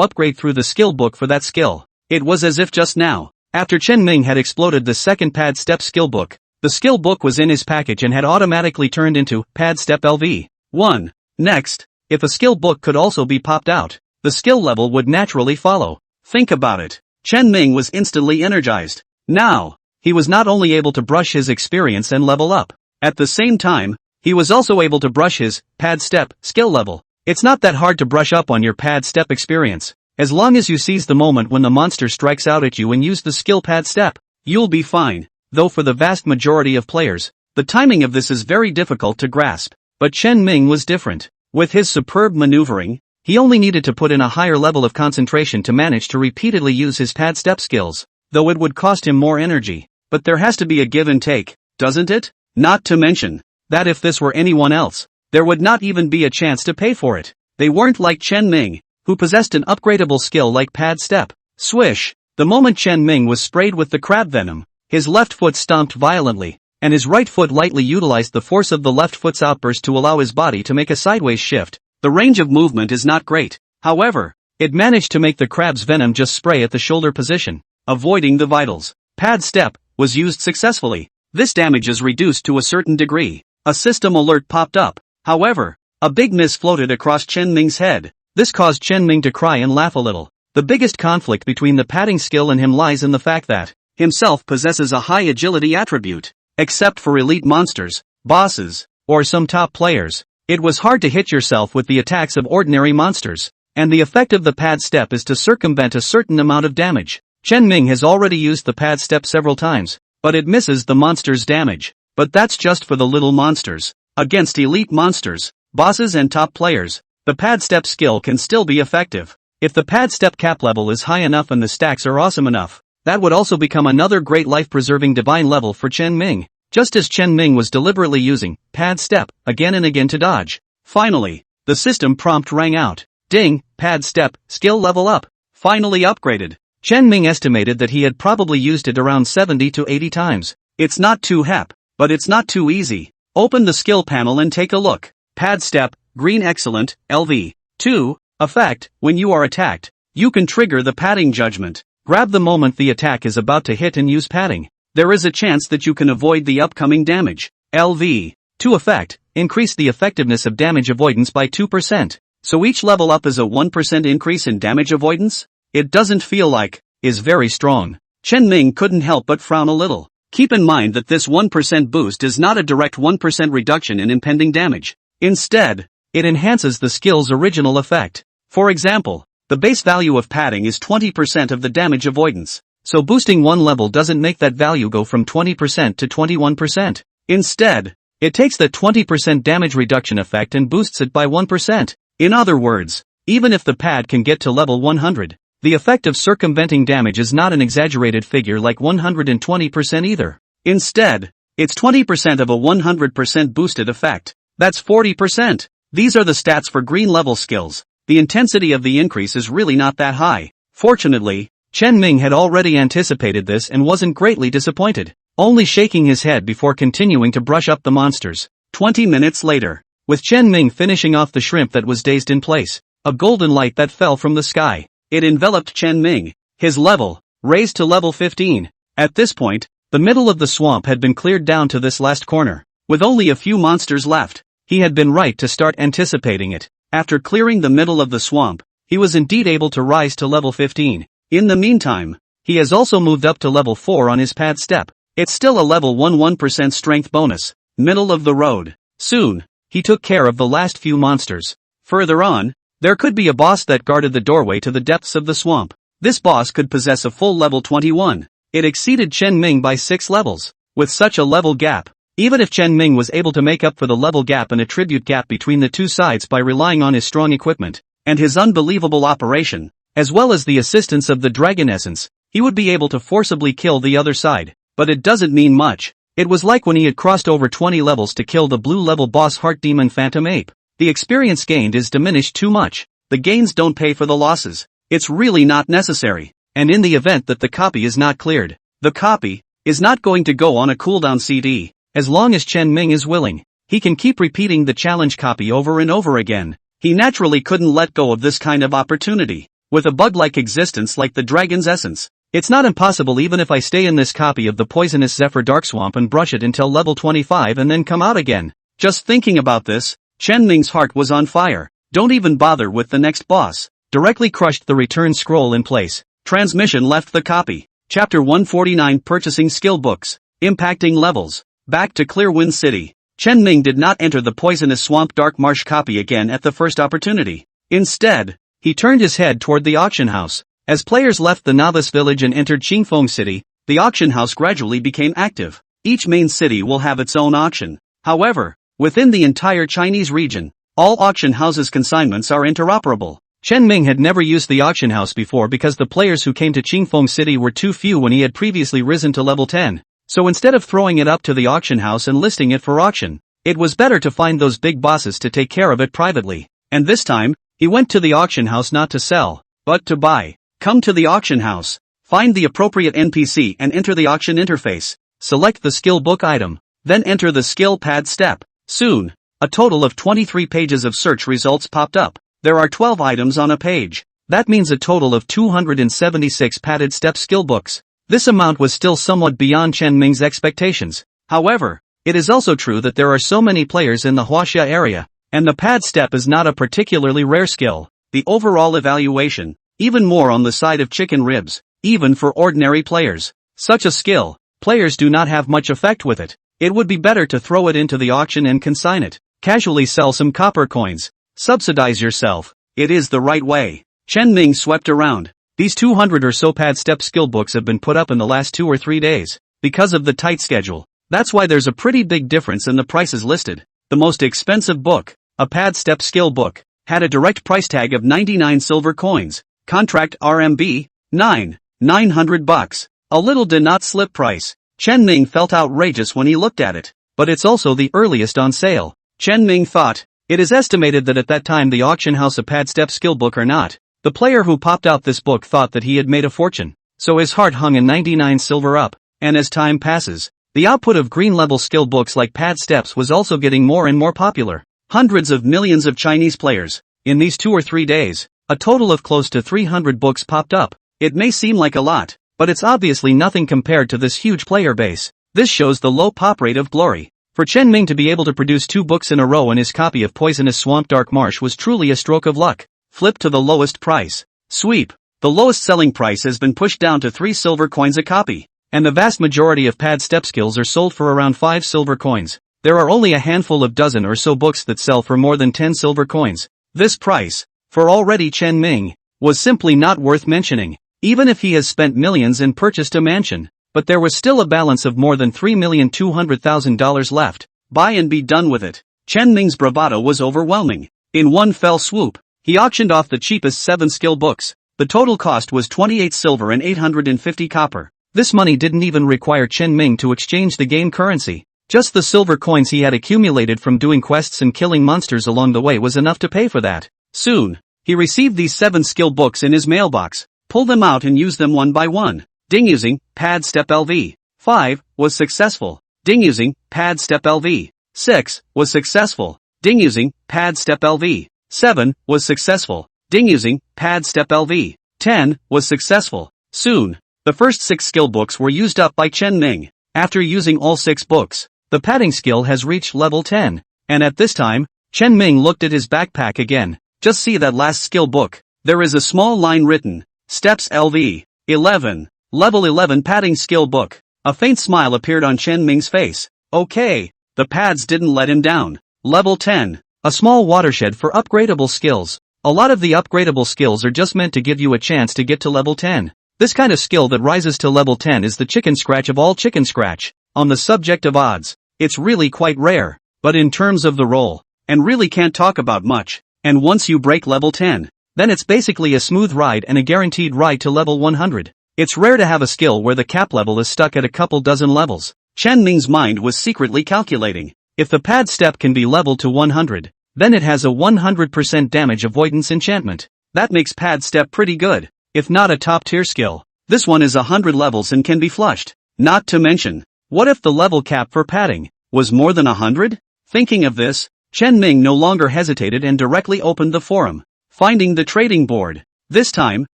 upgrade through the skill book for that skill. It was as if just now, after Chen Ming had exploded the second pad step skill book, the skill book was in his package and had automatically turned into pad step LV1. Next, if a skill book could also be popped out, the skill level would naturally follow. Think about it. Chen Ming was instantly energized. Now, he was not only able to brush his experience and level up, at the same time, he was also able to brush his pad step skill level. It's not that hard to brush up on your pad step experience. As long as you seize the moment when the monster strikes out at you and use the skill pad step, you'll be fine. Though for the vast majority of players, the timing of this is very difficult to grasp. But Chen Ming was different. With his superb maneuvering, he only needed to put in a higher level of concentration to manage to repeatedly use his pad step skills, though it would cost him more energy. But there has to be a give and take, doesn't it? Not to mention that if this were anyone else, there would not even be a chance to pay for it. They weren't like Chen Ming, who possessed an upgradable skill like pad step. Swish! The moment Chen Ming was sprayed with the crab venom, his left foot stomped violently, and his right foot lightly utilized the force of the left foot's outburst to allow his body to make a sideways shift. The range of movement is not great. However, it managed to make the crab's venom just spray at the shoulder position, avoiding the vitals. Pad step was used successfully. This damage is reduced to a certain degree. A system alert popped up. However, a big mist floated across Chen Ming's head. This caused Chen Ming to cry and laugh a little. The biggest conflict between the padding skill and him lies in the fact that himself possesses a high agility attribute. Except for elite monsters, bosses, or some top players, it was hard to hit yourself with the attacks of ordinary monsters, and the effect of the pad step is to circumvent a certain amount of damage. Chen Ming has already used the pad step several times, but it misses the monster's damage. But that's just for the little monsters. Against elite monsters, bosses and top players, the pad step skill can still be effective. If the pad step cap level is high enough and the stacks are awesome enough, that would also become another great life-preserving divine level for Chen Ming, just as Chen Ming was deliberately using pad step again and again to dodge. Finally, the system prompt rang out. Ding, pad step, skill level up. Finally upgraded. Chen Ming estimated that he had probably used it around 70 to 80 times. It's not too hep, but it's not too easy. Open the skill panel and take a look. Pad step, green excellent, LV2, effect, when you are attacked, you can trigger the padding judgment. Grab the moment the attack is about to hit and use padding. There is a chance that you can avoid the upcoming damage. LV2 effect, increase the effectiveness of damage avoidance by 2%. So each level up is a 1% increase in damage avoidance? It doesn't feel like, is very strong. Chen Ming couldn't help but frown a little. Keep in mind that this 1% boost is not a direct 1% reduction in impending damage. Instead, it enhances the skill's original effect. For example, the base value of padding is 20% of the damage avoidance. So boosting one level doesn't make that value go from 20% to 21%. Instead, it takes the 20% damage reduction effect and boosts it by 1%. In other words, even if the pad can get to level 100, the effect of circumventing damage is not an exaggerated figure like 120% either. Instead, it's 20% of a 100% boosted effect. That's 40%. These are the stats for green level skills. The intensity of the increase is really not that high. Fortunately, Chen Ming had already anticipated this and wasn't greatly disappointed, only shaking his head before continuing to brush up the monsters. 20 minutes later, with Chen Ming finishing off the shrimp that was dazed in place, a golden light that fell from the sky. It enveloped Chen Ming. His level raised to level 15. At this point, the middle of the swamp had been cleared down to this last corner. With only a few monsters left, he had been right to start anticipating it. After clearing the middle of the swamp, he was indeed able to rise to level 15. In the meantime, he has also moved up to level 4 on his pad step. It's still a level 1% strength bonus. Middle of the road. Soon, he took care of the last few monsters. Further on, there could be a boss that guarded the doorway to the depths of the swamp. This boss could possess a full level 21. it exceeded Chen Ming by 6 levels. With such a level gap, even if Chen Ming was able to make up for the level gap and attribute gap between the two sides by relying on his strong equipment, and his unbelievable operation, as well as the assistance of the dragon essence, he would be able to forcibly kill the other side. But it doesn't mean much. It was like when he had crossed over 20 levels to kill the blue level boss Heart Demon Phantom Ape. The experience gained is diminished too much. The gains don't pay for the losses. It's really not necessary. And in the event that the copy is not cleared, the copy is not going to go on a cooldown CD. As long as Chen Ming is willing, he can keep repeating the challenge copy over and over again. He naturally couldn't let go of this kind of opportunity. With a bug-like existence like the dragon's essence, it's not impossible even if I stay in this copy of the poisonous Zephyr Dark Swamp and brush it until level 25 and then come out again. Just thinking about this, Chen Ming's heart was on fire. Don't even bother with the next boss. Directly crushed the return scroll in place. Transmission left the copy. Chapter 149 Purchasing Skill Books. Impacting Levels. Back to Clearwind City. Chen Ming did not enter the poisonous Swamp Dark Marsh copy again at the first opportunity. Instead, he turned his head toward the auction house. As players left the novice village and entered Qingfeng City, the auction house gradually became active. Each main city will have its own auction. However, within the entire Chinese region, all auction houses' consignments are interoperable. Chen Ming had never used the auction house before because the players who came to Qingfeng City were too few when he had previously risen to level 10. So instead of throwing it up to the auction house and listing it for auction, it was better to find those big bosses to take care of it privately. And this time, he went to the auction house not to sell, but to buy. Come to the auction house, find the appropriate NPC and enter the auction interface. Select the skill book item, then enter the skill pad step. Soon, a total of 23 pages of search results popped up. There are 12 items on a page. That means a total of 276 padded step skill books. This amount was still somewhat beyond Chen Ming's expectations. However, it is also true that there are so many players in the Huaxia area, and the pad step is not a particularly rare skill. The overall evaluation, even more on the side of chicken ribs, even for ordinary players. Such a skill, players do not have much effect with it. It would be better to throw it into the auction and consign it. Casually sell some copper coins. Subsidize yourself. It is the right way. Chen Ming swept around. These 200 or so pad step skill books have been put up in the last 2 or 3 days. Because of the tight schedule. That's why there's a pretty big difference in the prices listed. The most expensive book, a pad step skill book, had a direct price tag of 99 silver coins. Contract RMB, 900 bucks. A little did not slip price. Chen Ming felt outrageous when he looked at it. But it's also the earliest on sale. Chen Ming thought, it is estimated that at that time the auction house a pad step skill book or not. The player who popped out this book thought that he had made a fortune. So his heart hung in 99 silver up. And as time passes, the output of green level skill books like pad steps was also getting more and more popular. Hundreds of millions of Chinese players. In these 2 or 3 days, a total of close to 300 books popped up. It may seem like a lot, but it's obviously nothing compared to this huge player base. This shows the low pop rate of glory. For Chen Ming to be able to produce 2 books in a row in his copy of Poisonous Swamp Dark Marsh was truly a stroke of luck. Flip to the lowest price. Sweep. The lowest selling price has been pushed down to 3 silver coins a copy. And the vast majority of pad step skills are sold for around 5 silver coins. There are only a handful of dozen or so books that sell for more than 10 silver coins. This price, for already Chen Ming, was simply not worth mentioning. Even if he has spent millions and purchased a mansion. But there was still a balance of more than $3,200,000 left. Buy and be done with it. Chen Ming's bravado was overwhelming. In one fell swoop, he auctioned off the cheapest 7 skill books. The total cost was 28 silver and 850 copper. This money didn't even require Chen Ming to exchange the game currency. Just the silver coins he had accumulated from doing quests and killing monsters along the way was enough to pay for that. Soon, he received these 7 skill books in his mailbox. Pull them out and use them one by one. Ding using pad step LV. 5 was successful. Ding using pad step LV. 6 was successful. Ding using pad step LV. 7 was successful. Ding using pad step LV. 10 was successful. Soon, the first 6 skill books were used up by Chen Ming. After using all 6 books, the padding skill has reached level 10. And at this time, Chen Ming looked at his backpack again. Just see that last skill book. There is a small line written, Steps LV. 11. Level 11 padding skill book. A faint smile appeared on Chen Ming's face. Okay. The pads didn't let him down. Level 10. A small watershed for upgradable skills. A lot of the upgradable skills are just meant to give you a chance to get to level 10. This kind of skill that rises to level 10 is the chicken scratch of all chicken scratch. On the subject of odds, it's really quite rare, but in terms of the role, and really can't talk about much, and once you break level 10, then it's basically a smooth ride and a guaranteed ride to level 100. It's rare to have a skill where the cap level is stuck at a couple dozen levels. Chen Ming's mind was secretly calculating. If the pad step can be leveled to 100, then it has a 100% damage avoidance enchantment. That makes pad step pretty good, if not a top tier skill. This one is 100 levels and can be flushed. Not to mention, what if the level cap for padding was more than 100? Thinking of this, Chen Ming no longer hesitated and directly opened the forum, finding the trading board. This time,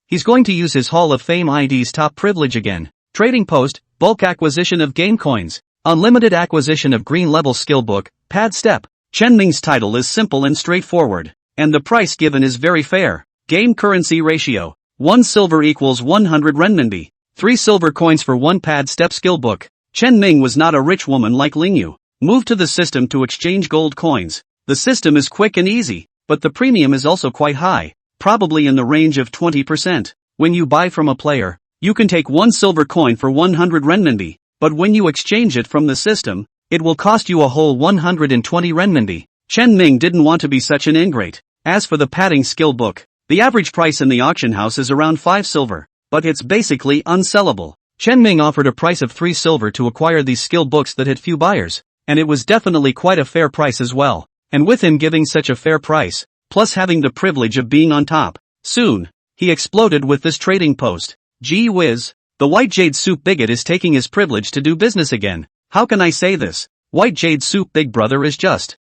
he's going to use his Hall of Fame ID's top privilege again. Trading post, bulk acquisition of game coins, unlimited acquisition of green level skill book, pad step. Chen Ming's title is simple and straightforward, and the price given is very fair. Game currency ratio, 1 silver equals 100 renminbi, 3 silver coins for 1 pad step skill book. Chen Ming was not a rich woman like Ling Yu. Move to the system to exchange gold coins. The system is quick and easy, but the premium is also quite high, probably in the range of 20%. When you buy from a player, you can take 1 silver coin for 100 renminbi, but when you exchange it from the system, it will cost you a whole 120 renminbi. Chen Ming didn't want to be such an ingrate. As for the padding skill book, the average price in the auction house is around 5 silver, but it's basically unsellable. Chen Ming offered a price of 3 silver to acquire these skill books that had few buyers, and it was definitely quite a fair price as well. And with him giving such a fair price, plus having the privilege of being on top, soon, he exploded with this trading post. Gee whiz, the White Jade Soup bigot is taking his privilege to do business again. How can I say this? White Jade Soup big brother is just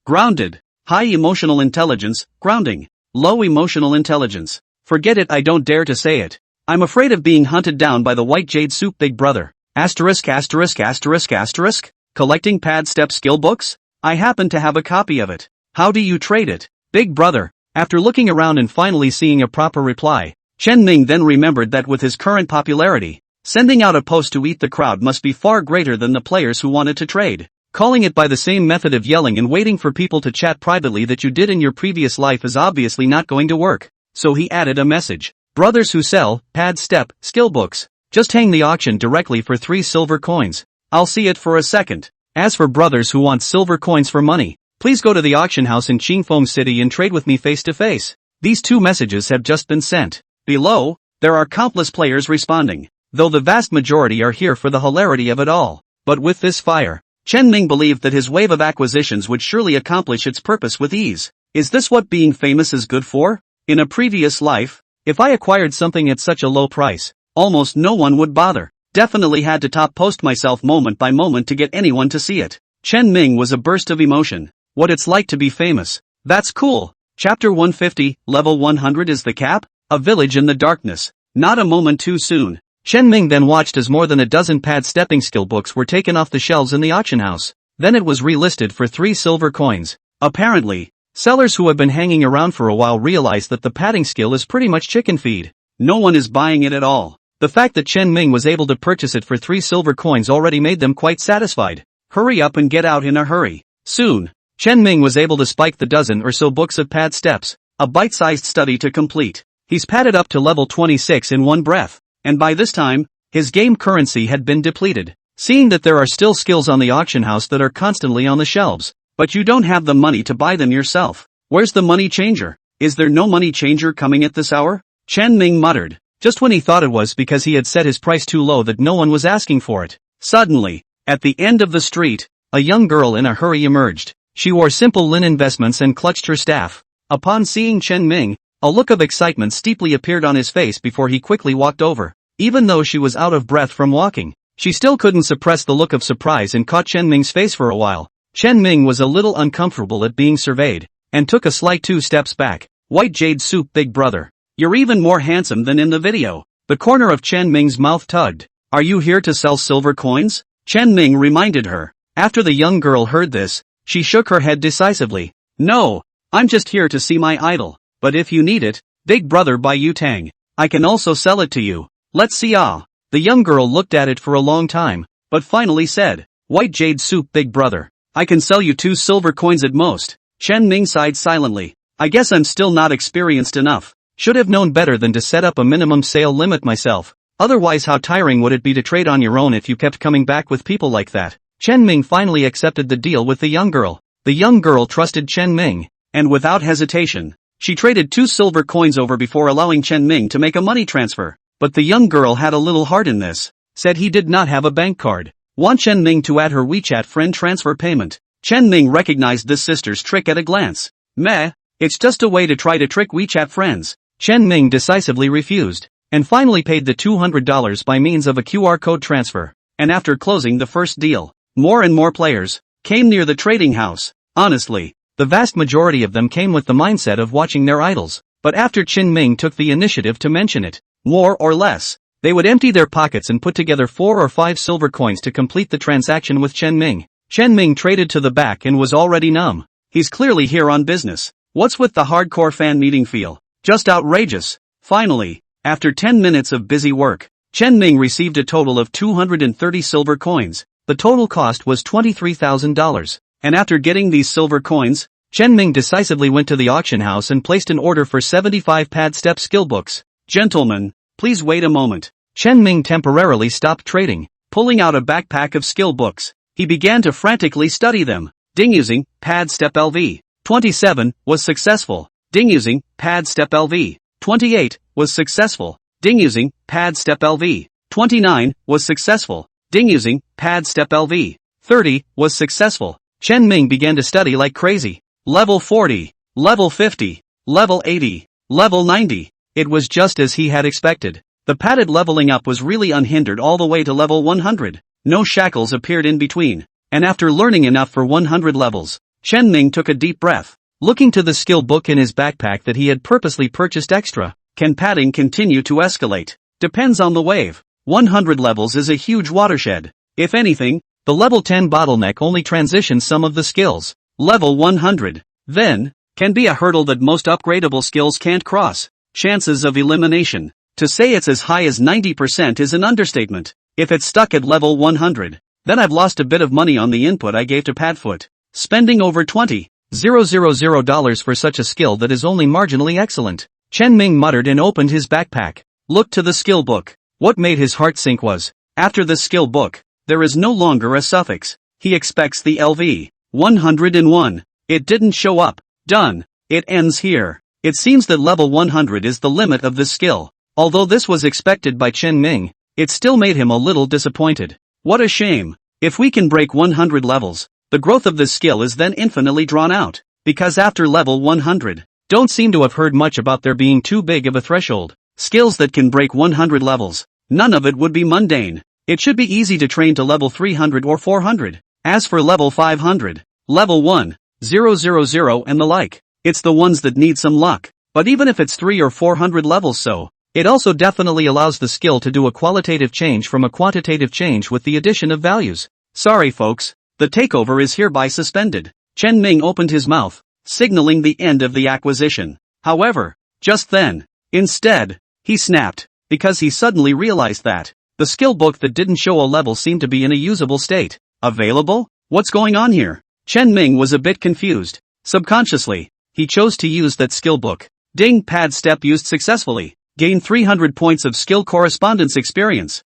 grounded. High emotional intelligence, grounding. Low emotional intelligence. Forget it, I don't dare to say it. I'm afraid of being hunted down by the White Jade Soup big brother. Asterisk asterisk asterisk asterisk. Collecting pad step skill books? I happen to have a copy of it. How do you trade it? Big brother. After looking around and finally seeing a proper reply, Chen Ming then remembered that with his current popularity, sending out a post to eat the crowd must be far greater than the players who wanted to trade. Calling it by the same method of yelling and waiting for people to chat privately that you did in your previous life is obviously not going to work. So he added a message. Brothers who sell pad step skill books, just hang the auction directly for 3 silver coins. I'll see it for a second. As for brothers who want silver coins for money, please go to the auction house in Qingfeng City and trade with me face to face. These 2 messages have just been sent. Below, there are countless players responding, though the vast majority are here for the hilarity of it all. But with this fire, Chen Ming believed that his wave of acquisitions would surely accomplish its purpose with ease. Is this what being famous is good for? In a previous life, if I acquired something at such a low price, almost no one would bother. Definitely had to top post myself moment by moment to get anyone to see it. Chen Ming was a burst of emotion. What it's like to be famous. That's cool. Chapter 150, level 100 is the cap? A village in the darkness. Not a moment too soon. Chen Ming then watched as more than a dozen pad stepping skill books were taken off the shelves in the auction house. Then it was relisted for 3 silver coins. Apparently, sellers who have been hanging around for a while realized that the padding skill is pretty much chicken feed. No one is buying it at all. The fact that Chen Ming was able to purchase it for 3 silver coins already made them quite satisfied. Hurry up and get out in a hurry. Soon, Chen Ming was able to spike the dozen or so books of pad steps, a bite-sized study to complete. He's padded up to level 26 in one breath, and by this time, his game currency had been depleted. Seeing that there are still skills on the auction house that are constantly on the shelves, but you don't have the money to buy them yourself. Where's the money changer? Is there no money changer coming at this hour? Chen Ming muttered. Just when he thought it was because he had set his price too low that no one was asking for it. Suddenly, at the end of the street, a young girl in a hurry emerged. She wore simple linen vestments and clutched her staff. Upon seeing Chen Ming, a look of excitement steeply appeared on his face before he quickly walked over. Even though she was out of breath from walking, she still couldn't suppress the look of surprise and caught Chen Ming's face for a while. Chen Ming was a little uncomfortable at being surveyed, and took a slight 2 steps back. White Jade Soup big brother. You're even more handsome than in the video. The corner of Chen Ming's mouth tugged. Are you here to sell silver coins? Chen Ming reminded her. After the young girl heard this, she shook her head decisively. No, I'm just here to see my idol. But if you need it, big brother Bai Yu Tang, I can also sell it to you. Let's see. The young girl looked at it for a long time, but finally said, White Jade Soup big brother, I can sell you 2 silver coins at most. Chen Ming sighed silently. I guess I'm still not experienced enough. Should have known better than to set up a minimum sale limit myself. Otherwise how tiring would it be to trade on your own if you kept coming back with people like that? Chen Ming finally accepted the deal with the young girl. The young girl trusted Chen Ming, and without hesitation, she traded 2 silver coins over before allowing Chen Ming to make a money transfer. But the young girl had a little heart in this. Said he did not have a bank card. Want Chen Ming to add her WeChat friend transfer payment. Chen Ming recognized this sister's trick at a glance. Meh, it's just a way to try to trick WeChat friends. Chen Ming decisively refused, and finally paid the $200 by means of a QR code transfer. And after closing the first deal, more and more players came near the trading house. Honestly, the vast majority of them came with the mindset of watching their idols. But after Chen Ming took the initiative to mention it, more or less, they would empty their pockets and put together 4 or 5 silver coins to complete the transaction with Chen Ming. Chen Ming traded to the back and was already numb. He's clearly here on business. What's with the hardcore fan meeting feel? Just outrageous. Finally, after 10 minutes of busy work, Chen Ming received a total of 230 silver coins. The total cost was $23,000. And after getting these silver coins, Chen Ming decisively went to the auction house and placed an order for 75 pad step skill books. Gentlemen, please wait a moment. Chen Ming temporarily stopped trading, pulling out a backpack of skill books. He began to frantically study them. Ding using pad step LV. 27 was successful. Ding using pad step LV. 28 was successful. Ding using pad step LV. 29 was successful. Ding using pad step LV. 30 was successful. Chen Ming began to study like crazy. Level 40, level 50, level 80, level 90. It was just as he had expected. The padded leveling up was really unhindered all the way to level 100. No shackles appeared in between. And after learning enough for 100 levels, Chen Ming took a deep breath. Looking to the skill book in his backpack that he had purposely purchased extra. Can padding continue to escalate? Depends on the wave. 100 levels is a huge watershed. If anything, the level 10 bottleneck only transitions some of the skills. Level 100, then, can be a hurdle that most upgradable skills can't cross. Chances of elimination. To say it's as high as 90% is an understatement. If it's stuck at level 100, then I've lost a bit of money on the input I gave to Padfoot. Spending over $20,000 for such a skill that is only marginally excellent. Chen Ming muttered and opened his backpack. Looked to the skill book. What made his heart sink was, after the skill book, there is no longer a suffix. He expects the LV. 101. It didn't show up. Done. It ends here. It seems that level 100 is the limit of this skill. Although this was expected by Chen Ming, it still made him a little disappointed. What a shame. If we can break 100 levels, the growth of this skill is then infinitely drawn out. Because after level 100, don't seem to have heard much about there being too big of a threshold. Skills that can break 100 levels. None of it would be mundane. It should be easy to train to level 300 or 400. As for level 500, level 1, 000 and the like, it's the ones that need some luck. But even if it's 300 or 400 levels so, it also definitely allows the skill to do a qualitative change from a quantitative change with the addition of values. Sorry folks, the takeover is hereby suspended. Chen Ming opened his mouth, signaling the end of the acquisition. However, just then, instead, he snapped, because he suddenly realized that the skill book that didn't show a level seemed to be in a usable state. Available? What's going on here? Chen Ming was a bit confused. Subconsciously, he chose to use that skill book. Ding, pad step used successfully. Gain 300 points of skill correspondence experience.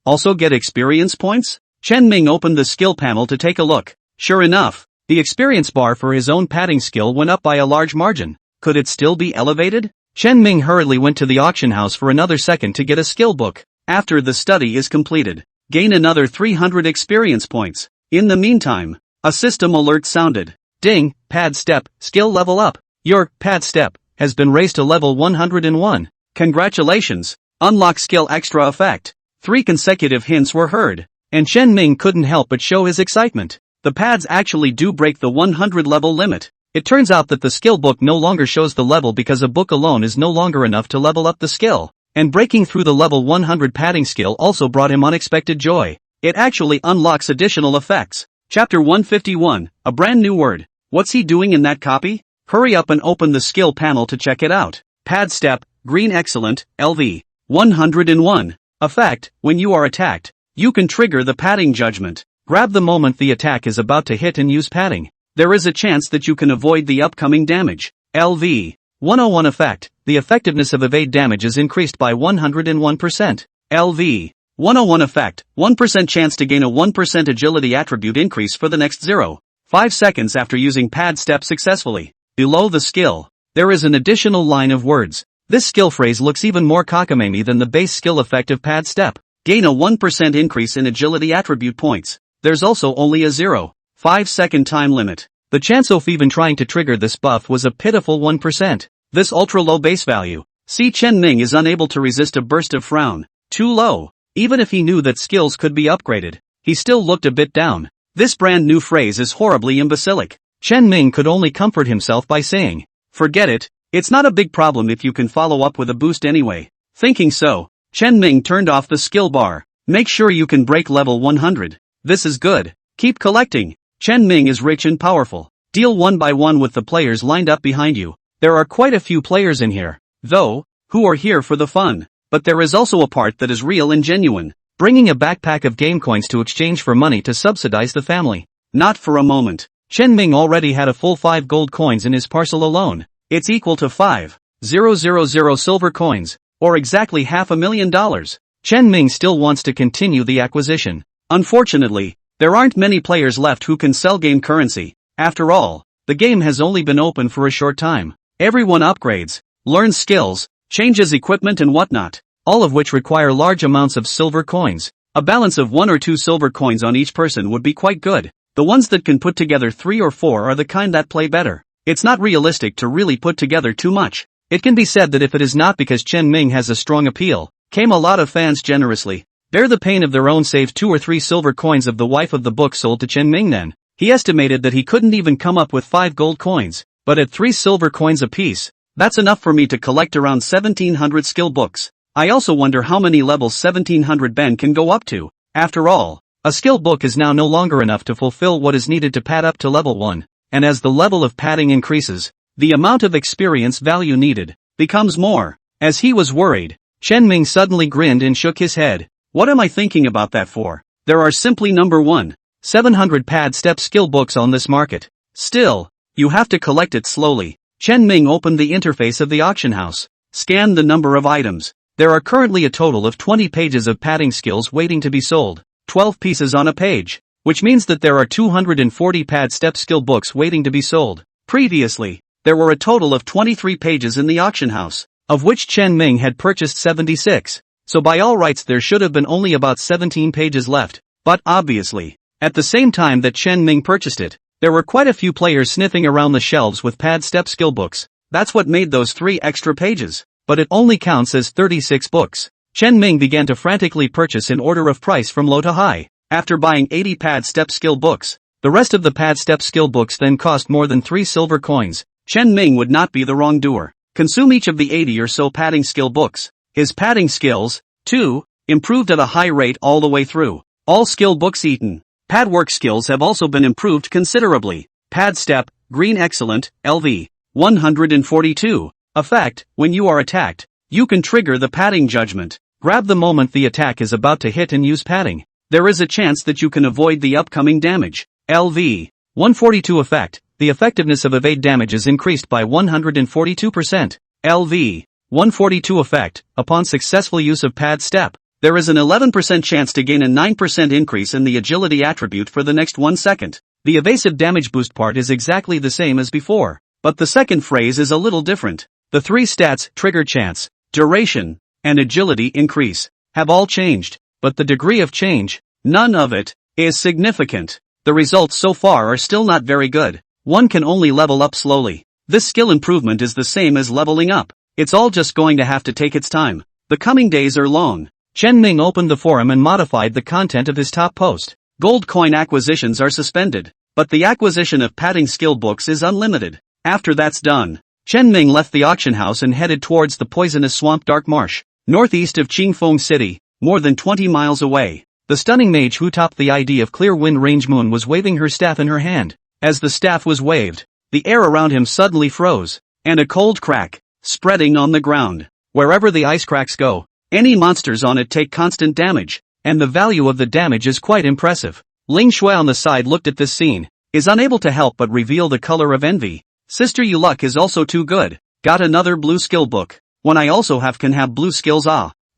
Also get experience points? Chen Ming opened the skill panel to take a look. Sure enough, the experience bar for his own padding skill went up by a large margin. Could it still be elevated? Chen Ming hurriedly went to the auction house for another second to get a skill book. After the study is completed, gain another 300 experience points. In the meantime, a system alert sounded. Ding, pad step, skill level up. Your pad step has been raised to level 101. Congratulations, unlock skill extra effect. 3 consecutive hints were heard, and Chen Ming couldn't help but show his excitement. The pads actually do break the 100 level limit. It turns out that the skill book no longer shows the level because a book alone is no longer enough to level up the skill. And breaking through the level 100 padding skill also brought him unexpected joy. It actually unlocks additional effects. Chapter 151, a brand new word. What's he doing in that copy? Hurry up and open the skill panel to check it out. Pad step, green excellent, LV. 101. Effect, when you are attacked, you can trigger the padding judgment. Grab the moment the attack is about to hit and use padding. There is a chance that you can avoid the upcoming damage. LV. 101 effect, the effectiveness of evade damage is increased by 101%. LV 101 effect, 1% chance to gain a 1% agility attribute increase for the next 0.5 seconds after using pad step successfully. Below the skill, there is an additional line of words. This skill phrase looks even more cockamamie than the base skill effect of pad step. Gain a 1% increase in agility attribute points. There's also only a 0.5 second time limit. The chance of even trying to trigger this buff was a pitiful 1%. This ultra-low base value. See, Chen Ming is unable to resist a burst of frown. Too low. Even if he knew that skills could be upgraded, he still looked a bit down. This brand new phrase is horribly imbecilic. Chen Ming could only comfort himself by saying, "Forget it, it's not a big problem if you can follow up with a boost anyway." Thinking so, Chen Ming turned off the skill bar. Make sure you can break level 100. This is good. Keep collecting. Chen Ming is rich and powerful. Deal one by one with the players lined up behind you. There are quite a few players in here, though, who are here for the fun. But there is also a part that is real and genuine. Bringing a backpack of game coins to exchange for money to subsidize the family. Not for a moment. Chen Ming already had a full 5 gold coins in his parcel alone. It's equal to 5,000 silver coins, or exactly $500,000. Chen Ming still wants to continue the acquisition. Unfortunately, there aren't many players left who can sell game currency. After all, the game has only been open for a short time. Everyone upgrades, learns skills, changes equipment and whatnot, all of which require large amounts of silver coins. A balance of 1 or 2 silver coins on each person would be quite good. The ones that can put together 3 or 4 are the kind that play better. It's not realistic to really put together too much. It can be said that if it is not because Chen Ming has a strong appeal, came a lot of fans generously, bear the pain of their own save 2 or 3 silver coins of the wife of the book sold to Chen Ming then. He estimated that he couldn't even come up with 5 gold coins, but at 3 silver coins apiece, that's enough for me to collect around 1700 skill books. I also wonder how many levels 1700 Ben can go up to. After all, a skill book is now no longer enough to fulfill what is needed to pad up to level 1, and as the level of padding increases, the amount of experience value needed becomes more. As he was worried, Chen Ming suddenly grinned and shook his head. What am I thinking about that for? There are simply number 1, 700 pad step skill books on this market. Still, you have to collect it slowly. Chen Ming opened the interface of the auction house, scanned the number of items. There are currently a total of 20 pages of padding skills waiting to be sold, 12 pieces on a page, which means that there are 240 pad step skill books waiting to be sold. Previously, there were a total of 23 pages in the auction house, of which Chen Ming had purchased 76, so by all rights there should have been only about 17 pages left, but obviously, at the same time that Chen Ming purchased it, there were quite a few players sniffing around the shelves with pad step skill books. That's what made those 3 extra pages, but it only counts as 36 books. Chen Ming began to frantically purchase in order of price from low to high. After buying 80 pad step skill books, the rest of the pad step skill books then cost more than 3 silver coins. Chen Ming would not be the wrongdoer. Consume each of the 80 or so padding skill books. His padding skills, too, improved at a high rate all the way through. All skill books eaten. Pad work skills have also been improved considerably. Pad step, green excellent, LV 142. Effect, when you are attacked, you can trigger the padding judgment. Grab the moment the attack is about to hit and use padding. There is a chance that you can avoid the upcoming damage. LV 142 effect, the effectiveness of evade damage is increased by 142%. LV 142 effect, upon successful use of pad step, there is an 11% chance to gain a 9% increase in the agility attribute for the next 1 second. The evasive damage boost part is exactly the same as before, but the second phrase is a little different. The 3 stats, trigger chance, duration, and agility increase, have all changed, but the degree of change, none of it, is significant. The results so far are still not very good. One can only level up slowly. This skill improvement is the same as leveling up. It's all just going to have to take its time. The coming days are long. Chen Ming opened the forum and modified the content of his top post. Gold coin acquisitions are suspended, but the acquisition of padding skill books is unlimited. After that's done, Chen Ming left the auction house and headed towards the poisonous swamp Dark Marsh, northeast of Qingfeng City, more than 20 miles away. The stunning mage who topped the ID of Clear Wind Range Moon was waving her staff in her hand. As the staff was waved, the air around him suddenly froze, and a cold crack, spreading on the ground. Wherever the ice cracks go, any monsters on it take constant damage, and the value of the damage is quite impressive. Ling Shui on the side looked at this scene, is unable to help but reveal the color of envy. Sister, your luck is also too good. Got another blue skill book. When I also can have blue skills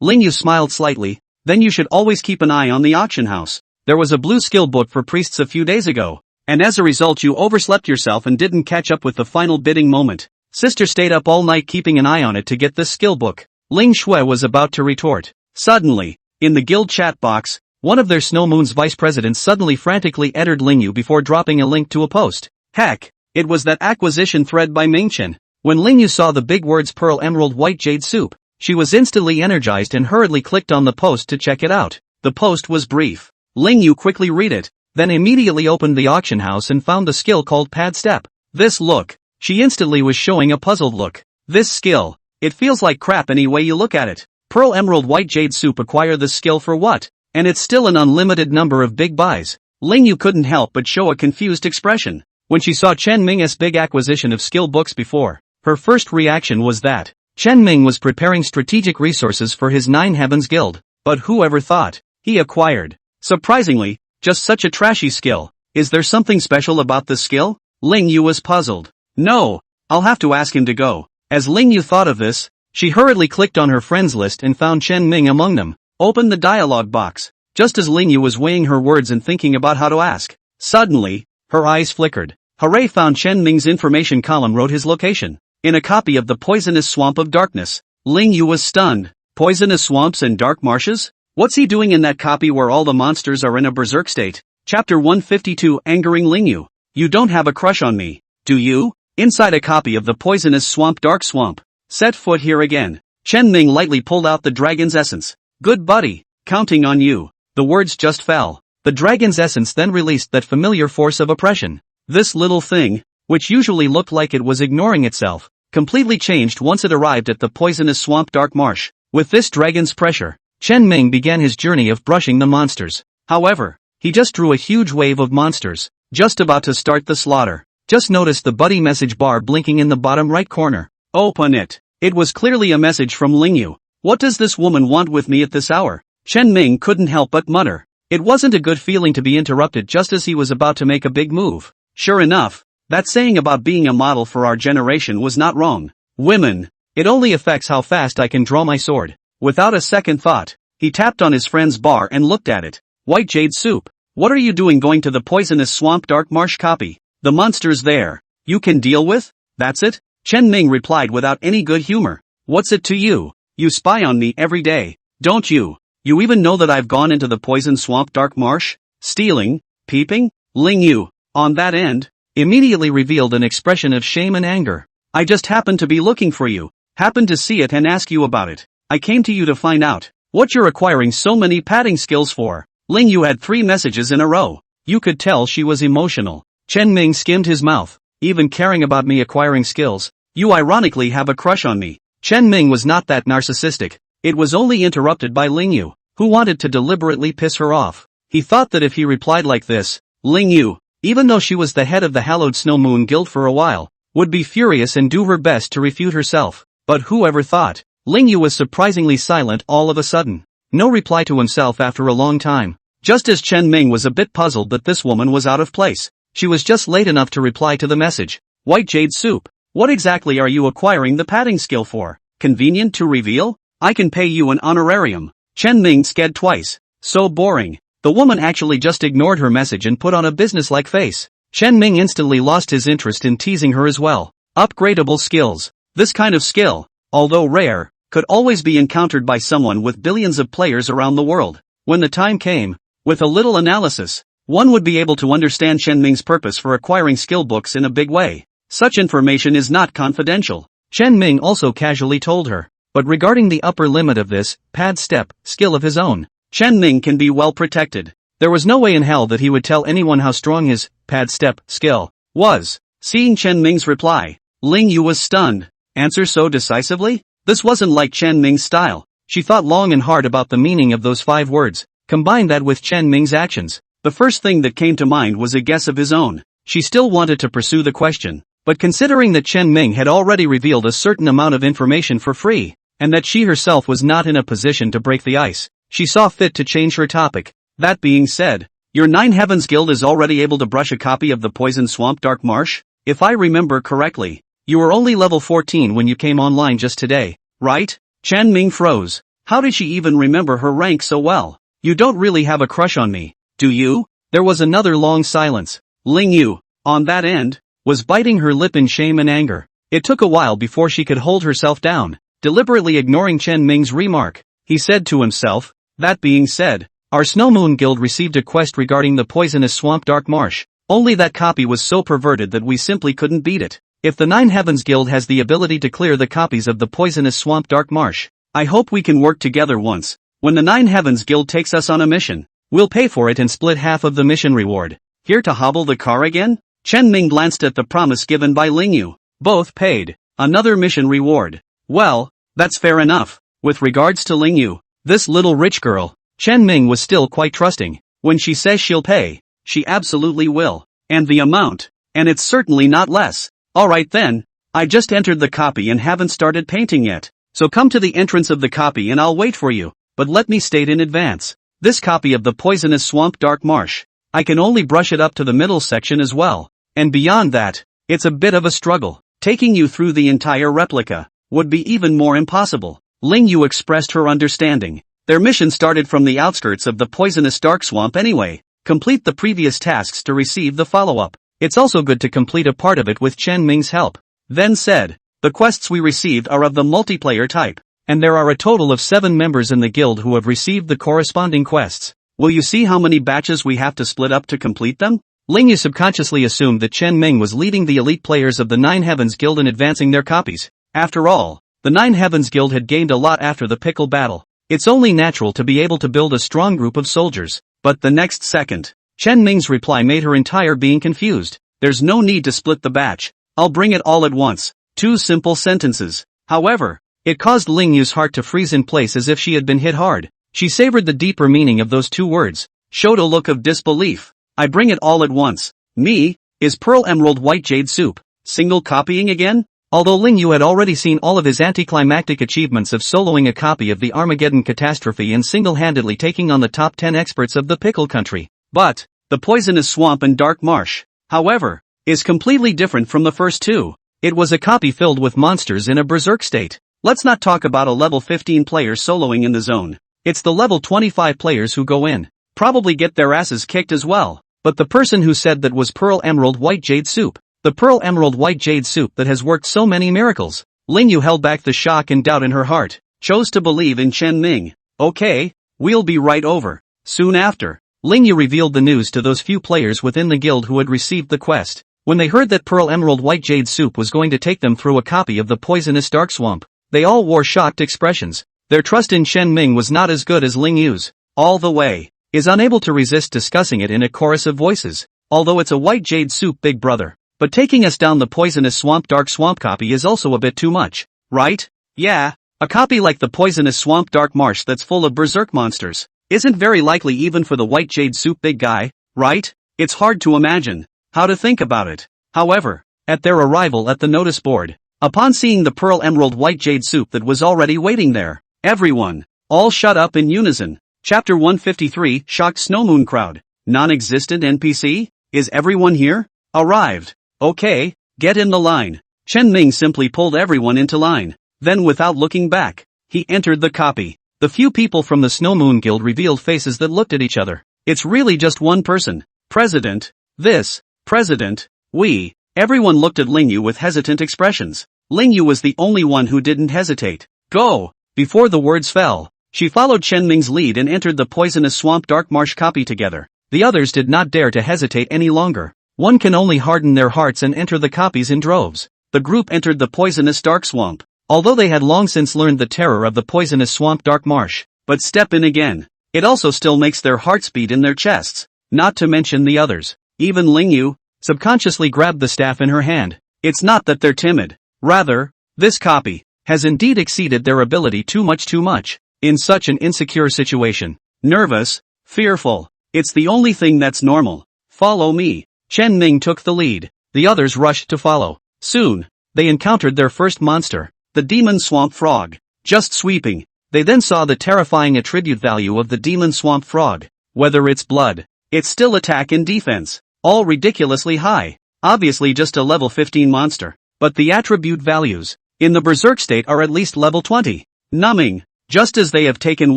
Ling Yu smiled slightly. Then you should always keep an eye on the auction house. There was a blue skill book for priests a few days ago. And as a result you overslept yourself and didn't catch up with the final bidding moment. Sister stayed up all night keeping an eye on it to get this skill book. Ling Shui was about to retort. Suddenly, in the guild chat box, one of their Snow Moon's vice presidents suddenly frantically entered Ling Yu before dropping a link to a post. Heck, it was that acquisition thread by Ming Chen. When Ling Yu saw the big words Pearl Emerald White Jade Soup, she was instantly energized and hurriedly clicked on the post to check it out. The post was brief. Ling Yu quickly read it, then immediately opened the auction house and found the skill called Pad Step. This look, she instantly was showing a puzzled look. This skill, it feels like crap any way you look at it. Pearl Emerald White Jade Soup acquire this skill for what? And it's still an unlimited number of big buys. Ling Yu couldn't help but show a confused expression. When she saw Chen Ming's big acquisition of skill books before, her first reaction was that Chen Ming was preparing strategic resources for his Nine Heavens Guild. But whoever thought he acquired, surprisingly, just such a trashy skill. Is there something special about this skill? Ling Yu was puzzled. No, I'll have to ask him to go. As Ling Yu thought of this, she hurriedly clicked on her friends list and found Chen Ming among them. Opened the dialogue box. Just as Ling Yu was weighing her words and thinking about how to ask, suddenly, her eyes flickered. Hooray, found Chen Ming's information column wrote his location. In a copy of the Poisonous Swamp of Darkness. Ling Yu was stunned. Poisonous swamps and dark marshes? What's he doing in that copy where all the monsters are in a berserk state? Chapter 152, angering Ling Yu. You don't have a crush on me, do you? Inside a copy of the Poisonous Swamp Dark Swamp. Set foot here again. Chen Ming lightly pulled out the dragon's essence. Good buddy, counting on you. The words just fell. The dragon's essence then released that familiar force of oppression. This little thing, which usually looked like it was ignoring itself, completely changed once it arrived at the Poisonous Swamp Dark Marsh. With this dragon's pressure, Chen Ming began his journey of brushing the monsters. However, he just drew a huge wave of monsters, just about to start the slaughter. Just noticed the buddy message bar blinking in the bottom right corner. Open it. It was clearly a message from Ling Yu. What does this woman want with me at this hour? Chen Ming couldn't help but mutter. It wasn't a good feeling to be interrupted just as he was about to make a big move. Sure enough, that saying about being a model for our generation was not wrong. Women, it only affects how fast I can draw my sword. Without a second thought, he tapped on his friend's bar and looked at it. White Jade Soup. What are you doing going to the Poisonous Swamp Dark Marsh copy? The monster's there. You can deal with? That's it? Chen Ming replied without any good humor. What's it to you? You spy on me every day, don't you? You even know that I've gone into the Poison Swamp Dark Marsh? Stealing? Peeping? Ling Yu, on that end, immediately revealed an expression of shame and anger. I just happened to be looking for you. Happened to see it and ask you about it. I came to you to find out what you're acquiring so many padding skills for. Ling Yu had 3 messages in a row. You could tell she was emotional. Chen Ming skimmed his mouth. Even caring about me acquiring skills? You ironically have a crush on me. Chen Ming was not that narcissistic. It was only interrupted by Ling Yu, who wanted to deliberately piss her off. He thought that if he replied like this, Ling Yu, even though she was the head of the Hallowed Snow Moon Guild for a while, would be furious and do her best to refute herself. But whoever thought? Ling Yu was surprisingly silent all of a sudden. No reply to himself after a long time. Just as Chen Ming was a bit puzzled that this woman was out of place, she was just late enough to reply to the message. White Jade Soup. What exactly are you acquiring the padding skill for? Convenient to reveal? I can pay you an honorarium. Chen Ming sked twice. So boring. The woman actually just ignored her message and put on a businesslike face. Chen Ming instantly lost his interest in teasing her as well. Upgradable skills. This kind of skill, although rare, could always be encountered by someone with billions of players around the world. When the time came, with a little analysis, one would be able to understand Chen Ming's purpose for acquiring skill books in a big way. Such information is not confidential. Chen Ming also casually told her. But regarding the upper limit of this pad step skill of his own, Chen Ming can be well protected. There was no way in hell that he would tell anyone how strong his pad step skill was. Seeing Chen Ming's reply, Ling Yu was stunned. Answer so decisively? This wasn't like Chen Ming's style. She thought long and hard about the meaning of those 5 words. Combine that with Chen Ming's actions. The first thing that came to mind was a guess of his own. She still wanted to pursue the question. But considering that Chen Ming had already revealed a certain amount of information for free, and that she herself was not in a position to break the ice, she saw fit to change her topic. That being said, your Nine Heavens Guild is already able to brush a copy of the Poison Swamp Dark Marsh? If I remember correctly, You were only level 14 when you came online just today, right? Chen Ming froze. How did she even remember her rank so well? You don't really have a crush on me, do you? There was another long silence. Ling Yu, on that end, was biting her lip in shame and anger. It took a while before she could hold herself down, deliberately ignoring Chen Ming's remark. He said to himself, that being said, our Snow Moon Guild received a quest regarding the poisonous swamp Dark Marsh. Only that copy was so perverted that we simply couldn't beat it. If the Nine Heavens Guild has the ability to clear the copies of the poisonous swamp Dark Marsh, I hope we can work together once. When the Nine Heavens Guild takes us on a mission, we'll pay for it and split half of the mission reward. Here to hobble the car again? Chen Ming glanced at the promise given by Ling Yu. Both paid. Another mission reward. Well, that's fair enough. With regards to Ling Yu, this little rich girl, Chen Ming was still quite trusting. When she says she'll pay, she absolutely will. And the amount, and it's certainly not less. Alright then, I just entered the copy and haven't started painting yet. So come to the entrance of the copy and I'll wait for you. But let me state in advance, this copy of the poisonous swamp Dark Marsh, I can only brush it up to the middle section as well. And beyond that, it's a bit of a struggle. Taking you through the entire replica would be even more impossible. Ling Yu expressed her understanding. Their mission started from the outskirts of the poisonous dark swamp anyway. Complete the previous tasks to receive the follow-up. It's also good to complete a part of it with Chen Ming's help. Then said, the quests we received are of the multiplayer type, and there are a total of 7 members in the guild who have received the corresponding quests. Will you see how many batches we have to split up to complete them? Ling Yu subconsciously assumed that Chen Ming was leading the elite players of the Nine Heavens Guild in advancing their copies. After all, the Nine Heavens Guild had gained a lot after the pickle battle. It's only natural to be able to build a strong group of soldiers. But the next second, Chen Ming's reply made her entire being confused. There's no need to split the batch. I'll bring it all at once. 2 simple sentences. However, it caused Ling Yu's heart to freeze in place as if she had been hit hard. She savored the deeper meaning of those 2 words, showed a look of disbelief. I bring it all at once. Me? Is Pearl Emerald White Jade Soup single copying again? Although Ling Yu had already seen all of his anticlimactic achievements of soloing a copy of the Armageddon Catastrophe and single-handedly taking on the top 10 experts of the Pickle Country. But, the poisonous swamp and Dark Marsh, however, is completely different from the first 2. It was a copy filled with monsters in a berserk state. Let's not talk about a level 15 player soloing in the zone. It's the level 25 players who go in. Probably get their asses kicked as well. But the person who said that was Pearl Emerald White Jade Soup. The Pearl Emerald White Jade Soup that has worked so many miracles. Ling Yu held back the shock and doubt in her heart. Chose to believe in Chen Ming. Okay, we'll be right over. Soon after, Ling Yu revealed the news to those few players within the guild who had received the quest. When they heard that Pearl Emerald White Jade Soup was going to take them through a copy of the poisonous Dark Swamp, they all wore shocked expressions. Their trust in Chen Ming was not as good as Ling Yu's. All the way. Is unable to resist discussing it in a chorus of voices. Although it's a White Jade Soup big brother. But taking us down the poisonous swamp Dark Swamp copy is also a bit too much, right? Yeah, a copy like the poisonous swamp Dark Marsh that's full of berserk monsters isn't very likely even for the White Jade Soup big guy, right? It's hard to imagine how to think about it. However, at their arrival at the notice board, upon seeing the Pearl Emerald White Jade Soup that was already waiting there, everyone, all shut up in unison. Chapter 153, Shocked Snow Moon Crowd. Non-existent NPC? Is everyone here? Arrived. Okay, get in the line. Chen Ming simply pulled everyone into line. Then without looking back, he entered the copy. The few people from the Snow Moon Guild revealed faces that looked at each other. It's really just one person. President. This. President. We. Everyone looked at Ling Yu with hesitant expressions. Ling Yu was the only one who didn't hesitate. Go. Before the words fell, she followed Chen Ming's lead and entered the poisonous swamp Dark Marsh copy together. The others did not dare to hesitate any longer. One can only harden their hearts and enter the copies in droves. The group entered the poisonous Dark Swamp. Although they had long since learned the terror of the poisonous swamp Dark Marsh, but step in again. It also still makes their hearts beat in their chests. Not to mention the others. Even Ling Yu subconsciously grabbed the staff in her hand. It's not that they're timid. Rather, this copy has indeed exceeded their ability too much. In such an insecure situation. Nervous, fearful. It's the only thing that's normal. Follow me. Chen Ming took the lead. The others rushed to follow. Soon, they encountered their first monster, the demon swamp frog. Just sweeping, they then saw the terrifying attribute value of the demon swamp frog. Whether it's blood, its still attack and defense, all ridiculously high. Obviously just a level 15 monster. but the attribute values in the Berserk state are at least level 20. Numbing, just as they have taken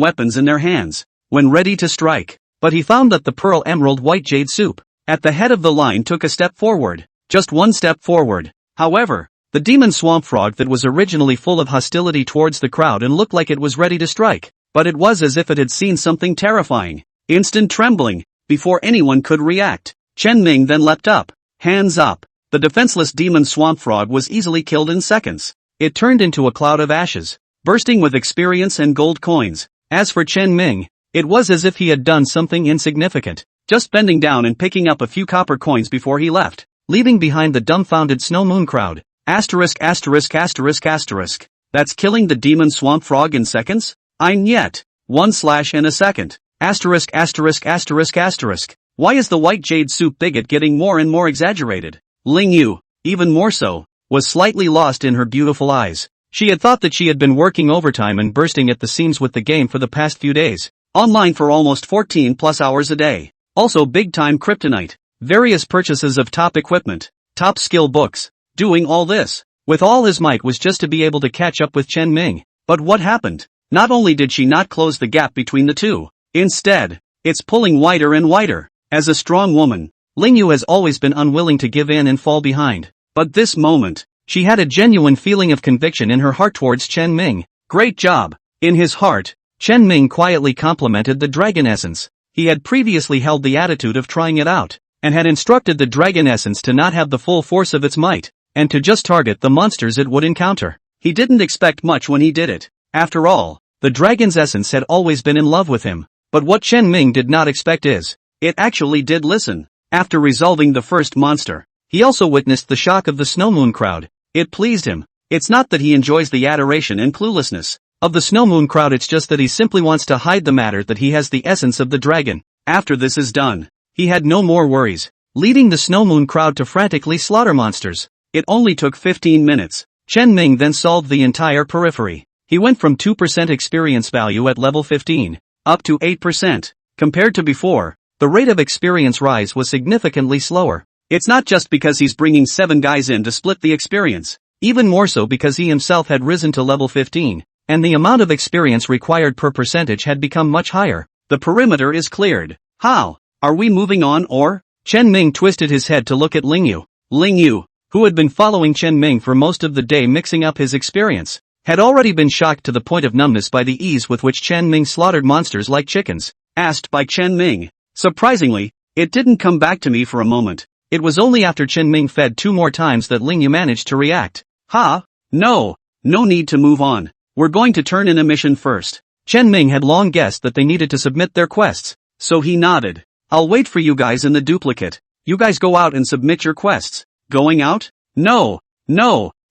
weapons in their hands, when ready to strike. But he found that the Pearl Emerald White Jade Soup, at the head of the line, took a step forward, just one step forward. However, the demon swamp frog that was originally full of hostility towards the crowd and looked like it was ready to strike, but it was as if it had seen something terrifying. Instant trembling, before anyone could react. Chen Ming then leapt up, hands up. The defenseless demon swamp frog was easily killed in seconds. It turned into a cloud of ashes, bursting with experience and gold coins. As for Chen Ming, it was as if he had done something insignificant, just bending down and picking up a few copper coins before he left, leaving behind the dumbfounded Snow Moon crowd. Asterisk asterisk asterisk asterisk. That's killing the demon swamp frog in seconds? Ein yet. 1/ in a second. Asterisk asterisk asterisk asterisk. Why is the White Jade Soup bigot getting more and more exaggerated? Ling Yu, even more so, was slightly lost in her beautiful eyes. She had thought that she had been working overtime and bursting at the seams with the game for the past few days, online for almost 14+ hours a day. Also big-time kryptonite, various purchases of top equipment, top skill books, doing all this with all his might was just to be able to catch up with Chen Ming. But what happened? Not only did she not close the gap between the two, instead, it's pulling wider and wider. As a strong woman, Ling Yu has always been unwilling to give in and fall behind. But this moment, she had a genuine feeling of conviction in her heart towards Chen Ming. Great job. In his heart, Chen Ming quietly complimented the dragon essence. He had previously held the attitude of trying it out, and had instructed the dragon essence to not have the full force of its might, and to just target the monsters it would encounter. He didn't expect much when he did it. After all, the dragon's essence had always been in love with him. But what Chen Ming did not expect is, it actually did listen. After resolving the first monster, he also witnessed the shock of the Snow Moon crowd. It pleased him. It's not that he enjoys the adoration and cluelessness of the Snow Moon crowd, it's just that he simply wants to hide the matter that he has the essence of the dragon. After this is done, he had no more worries, leading the Snow Moon crowd to frantically slaughter monsters. It only took 15 minutes. Chen Ming then solved the entire periphery. He went from 2% experience value at level 15, up to 8%. Compared to before, the rate of experience rise was significantly slower. It's not just because he's bringing 7 guys in to split the experience, even more so because he himself had risen to level 15, and the amount of experience required per percentage had become much higher. The perimeter is cleared. How? Are we moving on or? Chen Ming twisted his head to look at Ling Yu. Ling Yu, who had been following Chen Ming for most of the day mixing up his experience, had already been shocked to the point of numbness by the ease with which Chen Ming slaughtered monsters like chickens. Asked by Chen Ming. Surprisingly, it didn't come back to me for a moment. It was only after Chen Ming fed 2 more times that Ling Yu managed to react. Ha? No need to move on. We're going to turn in a mission first. Chen Ming had long guessed that they needed to submit their quests, so he nodded. I'll wait for you guys in the duplicate. You guys go out and submit your quests. Going out? No.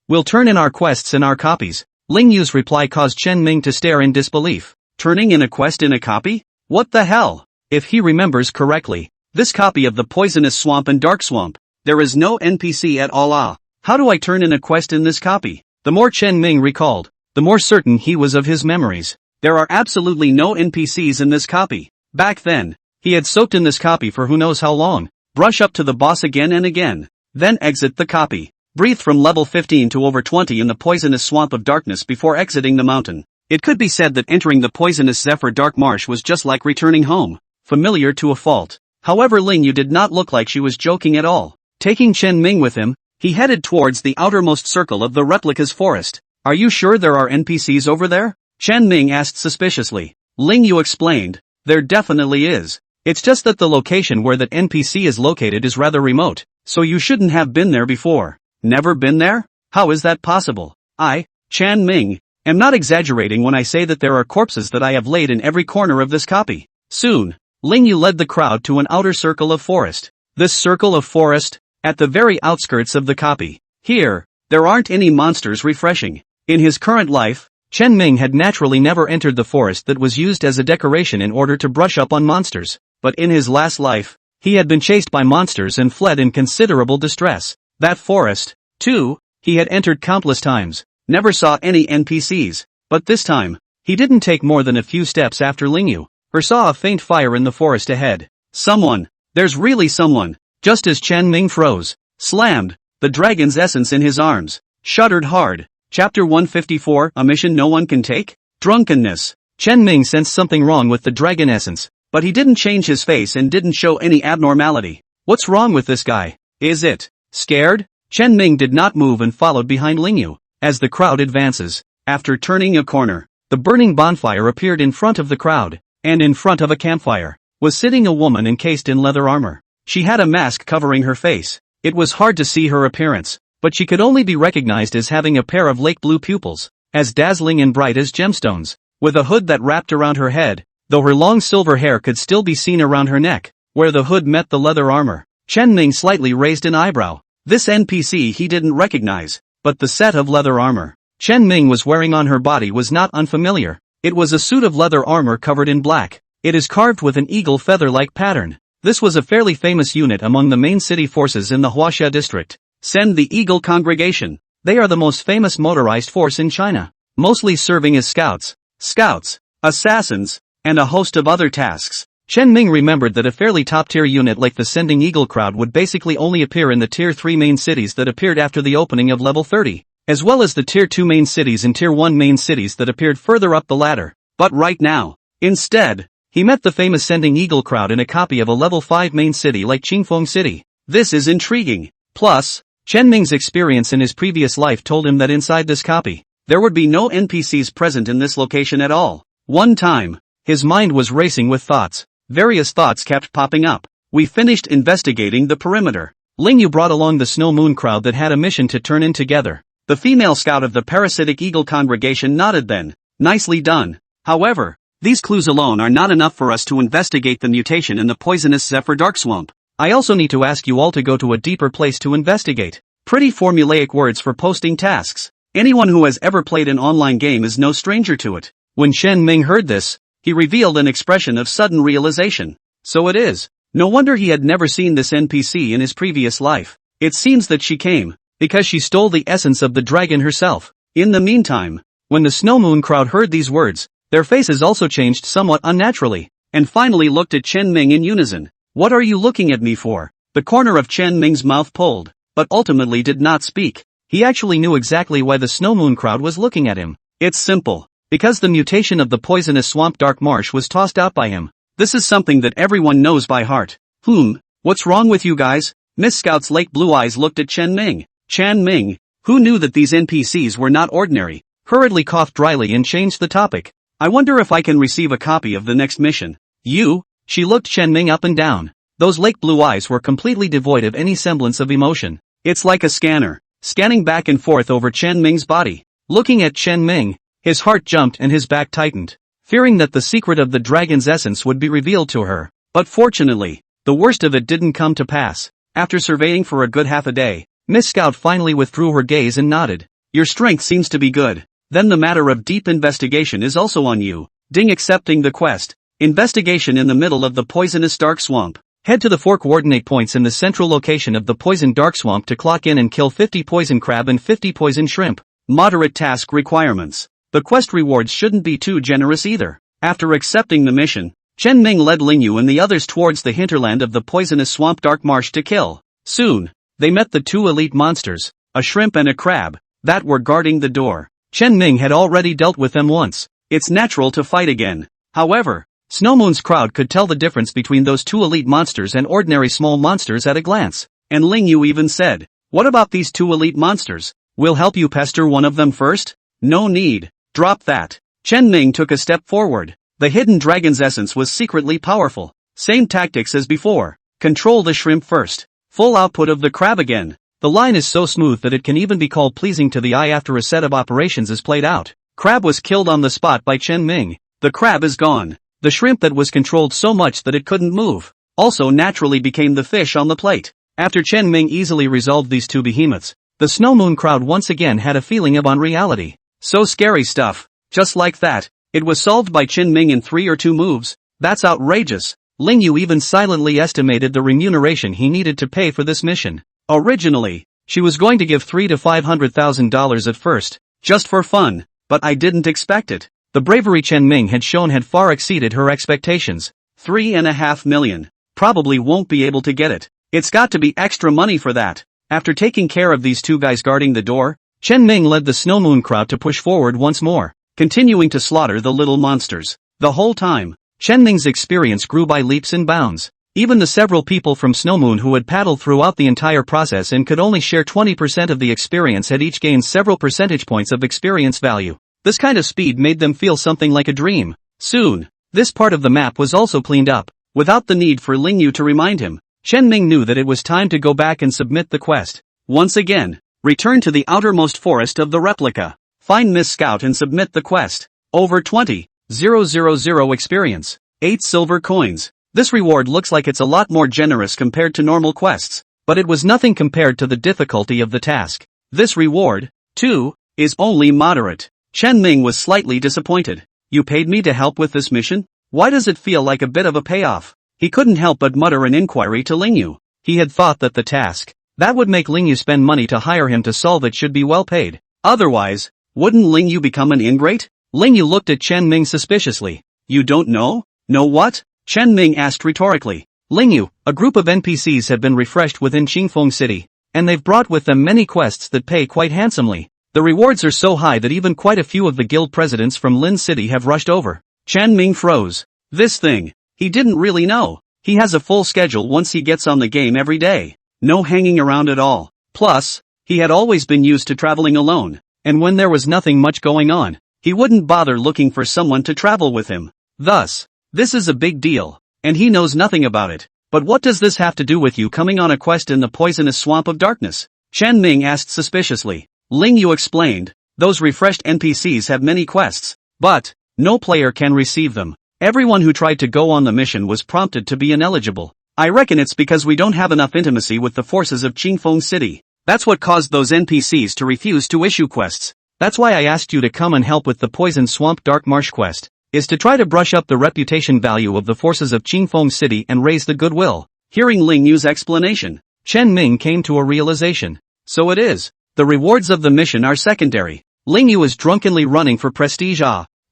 We'll turn in our quests and our copies. Ling Yu's reply caused Chen Ming to stare in disbelief. Turning in a quest in a copy? What the hell? If he remembers correctly, this copy of the Poisonous Swamp and Dark Swamp, there is no NPC at all. How do I turn in a quest in this copy? The more Chen Ming recalled, the more certain he was of his memories. There are absolutely no NPCs in this copy. Back then, he had soaked in this copy for who knows how long. Brush up to the boss again and again. Then exit the copy. Breathe from level 15 to over 20 in the Poisonous Swamp of Darkness before exiting the mountain. It could be said that entering the Poisonous Zephyr Dark Marsh was just like returning home. Familiar to a fault. However, Ling Yu did not look like she was joking at all. Taking Chen Ming with him, he headed towards the outermost circle of the replica's forest. Are you sure there are NPCs over there? Chen Ming asked suspiciously. Ling Yu explained. There definitely is. It's just that the location where that NPC is located is rather remote, so you shouldn't have been there before. Never been there? How is that possible? I, Chen Ming, am not exaggerating when I say that there are corpses that I have laid in every corner of this copy. Soon, Ling Yu led the crowd to an outer circle of forest. This circle of forest, at the very outskirts of the copy. Here, there aren't any monsters. Refreshing. In his current life, Chen Ming had naturally never entered the forest that was used as a decoration in order to brush up on monsters. But in his last life, he had been chased by monsters and fled in considerable distress. That forest, too, he had entered countless times. Never saw any NPCs. But this time, he didn't take more than a few steps after Ling Yu, or saw a faint fire in the forest ahead. Someone. There's really someone. Just as Chen Ming froze, slammed, the dragon's essence in his arms, Shuddered hard. Chapter 154, a mission no one can take? Drunkenness. Chen Ming sensed something wrong with the dragon essence, but he didn't change his face and didn't show any abnormality. What's wrong with this guy? Is it scared? Chen Ming did not move and followed behind Lingyu. As the crowd advances, after turning a corner, the burning bonfire appeared in front of the crowd, and in front of a campfire was sitting a woman encased in leather armor. She had a mask covering her face. It was hard to see her appearance, but she could only be recognized as having a pair of lake blue pupils, as dazzling and bright as gemstones, with a hood that wrapped around her head, though her long silver hair could still be seen around her neck, where the hood met the leather armor. Chen Ming slightly raised an eyebrow. This NPC he didn't recognize, but the set of leather armor Chen Ming was wearing on her body was not unfamiliar. It was a suit of leather armor covered in black. It is carved with an eagle feather-like pattern. This was a fairly famous unit among the main city forces in the Huaxia district. Send the Eagle Congregation. They are the most famous motorized force in China, mostly serving as scouts, assassins, and a host of other tasks. Chen Ming remembered that a fairly top-tier unit like the Sending Eagle crowd would basically only appear in the Tier 3 main cities that appeared after the opening of level 30, as well as the Tier 2 main cities and Tier 1 main cities that appeared further up the ladder. But right now, instead, he met the famous Sending Eagle crowd in a copy of a level 5 main city like Qingfeng City. This is intriguing. Plus, Chen Ming's experience in his previous life told him that inside this copy, there would be no NPCs present in this location at all. One time, his mind was racing with thoughts. Various thoughts kept popping up. We finished investigating the perimeter. Lingyu brought along the Snow Moon crowd that had a mission to turn in together. The female scout of the parasitic eagle congregation nodded then. Nicely done. However, these clues alone are not enough for us to investigate the mutation in the poisonous Zephyr Dark Swamp. I also need to ask you all to go to a deeper place to investigate. Pretty formulaic words for posting tasks. Anyone who has ever played an online game is no stranger to it. When Chen Ming heard this, he revealed an expression of sudden realization. So it is. No wonder he had never seen this NPC in his previous life. It seems that she came because she stole the essence of the dragon herself. In the meantime, when the Snow Moon crowd heard these words, their faces also changed somewhat unnaturally, and finally looked at Chen Ming in unison. What are you looking at me for? The corner of Chen Ming's mouth pulled, but ultimately did not speak. He actually knew exactly why the Snow Moon crowd was looking at him. It's simple. Because the mutation of the poisonous swamp Dark Marsh was tossed out by him. This is something that everyone knows by heart. What's wrong with you guys? Miss Scout's lake blue eyes looked at Chen Ming. Chen Ming, who knew that these NPCs were not ordinary, hurriedly coughed dryly and changed the topic. I wonder if I can receive a copy of the next mission. She looked Chen Ming up and down. Those lake blue eyes were completely devoid of any semblance of emotion. It's like a scanner, scanning back and forth over Chen Ming's body. Looking at Chen Ming, his heart jumped and his back tightened, fearing that the secret of the dragon's essence would be revealed to her. But fortunately, the worst of it didn't come to pass. After surveying for a good half a day, Miss Scout finally withdrew her gaze and nodded. Your strength seems to be good. Then the matter of deep investigation is also on you. Ding accepting the quest. Investigation in the middle of the poisonous dark swamp. Head to the 4 coordinate points in the central location of the poison dark swamp to clock in and kill 50 poison crab and 50 poison shrimp. Moderate task requirements. The quest rewards shouldn't be too generous either. After accepting the mission, Chen Ming led Lingyu and the others towards the hinterland of the poisonous swamp Dark Marsh to kill. Soon, they met the 2 elite monsters, a shrimp and a crab, that were guarding the door. Chen Ming had already dealt with them once. It's natural to fight again. However, Snowmoon's crowd could tell the difference between those 2 elite monsters and ordinary small monsters at a glance. And Lingyu even said, what about these 2 elite monsters? We'll help you pester one of them first? No need. Drop that. Chen Ming took a step forward. The hidden dragon's essence was secretly powerful. Same tactics as before. Control the shrimp first. Full output of the crab again. The line is so smooth that it can even be called pleasing to the eye after a set of operations is played out. Crab was killed on the spot by Chen Ming. The crab is gone. The shrimp that was controlled so much that it couldn't move also naturally became the fish on the plate. After Chen Ming easily resolved these 2 behemoths, the Snow Moon crowd once again had a feeling of unreality. So scary stuff. Just like that, it was solved by Chen Ming in 3 or 2 moves. That's outrageous. Lingyu even silently estimated the remuneration he needed to pay for this mission. Originally, she was going to give $300,000 to $500,000 at first, just for fun, but I didn't expect it. The bravery Chen Ming had shown had far exceeded her expectations. $3.5 million. Probably won't be able to get it. It's got to be extra money for that. After taking care of these 2 guys guarding the door, Chen Ming led the Snow Moon crowd to push forward once more, continuing to slaughter the little monsters. The whole time, Chen Ming's experience grew by leaps and bounds. Even the several people from Snow Moon who had paddled throughout the entire process and could only share 20% of the experience had each gained several percentage points of experience value. This kind of speed made them feel something like a dream. Soon, this part of the map was also cleaned up. Without the need for Ling Yu to remind him, Chen Ming knew that it was time to go back and submit the quest. Once again, return to the outermost forest of the replica. Find Miss Scout and submit the quest. Over 20,000 experience. 8 silver coins. This reward looks like it's a lot more generous compared to normal quests, but it was nothing compared to the difficulty of the task. This reward, too, is only moderate. Chen Ming was slightly disappointed. You paid me to help with this mission? Why does it feel like a bit of a payoff? He couldn't help but mutter an inquiry to Ling Yu. He had thought that the task that would make Ling Yu spend money to hire him to solve it should be well paid. Otherwise, wouldn't Ling Yu become an ingrate? Ling Yu looked at Chen Ming suspiciously. You don't know? Know what? Chen Ming asked rhetorically. Ling Yu, a group of NPCs have been refreshed within Qingfeng City, and they've brought with them many quests that pay quite handsomely. The rewards are so high that even quite a few of the guild presidents from Lin City have rushed over. Chen Ming froze. This thing, he didn't really know. He has a full schedule once he gets on the game every day. No hanging around at all. Plus, he had always been used to traveling alone, and when there was nothing much going on, he wouldn't bother looking for someone to travel with him. Thus, this is a big deal, and he knows nothing about it. But what does this have to do with you coming on a quest in the poisonous swamp of darkness? Chen Ming asked suspiciously. Ling Yu explained, those refreshed NPCs have many quests, but no player can receive them. Everyone who tried to go on the mission was prompted to be ineligible. I reckon it's because we don't have enough intimacy with the forces of Qingfeng City. That's what caused those NPCs to refuse to issue quests. That's why I asked you to come and help with the Poison Swamp Dark Marsh quest, is to try to brush up the reputation value of the forces of Qingfeng City and raise the goodwill. Hearing Ling Yu's explanation, Chen Ming came to a realization. So it is. The rewards of the mission are secondary. Ling Yu is drunkenly running for prestige.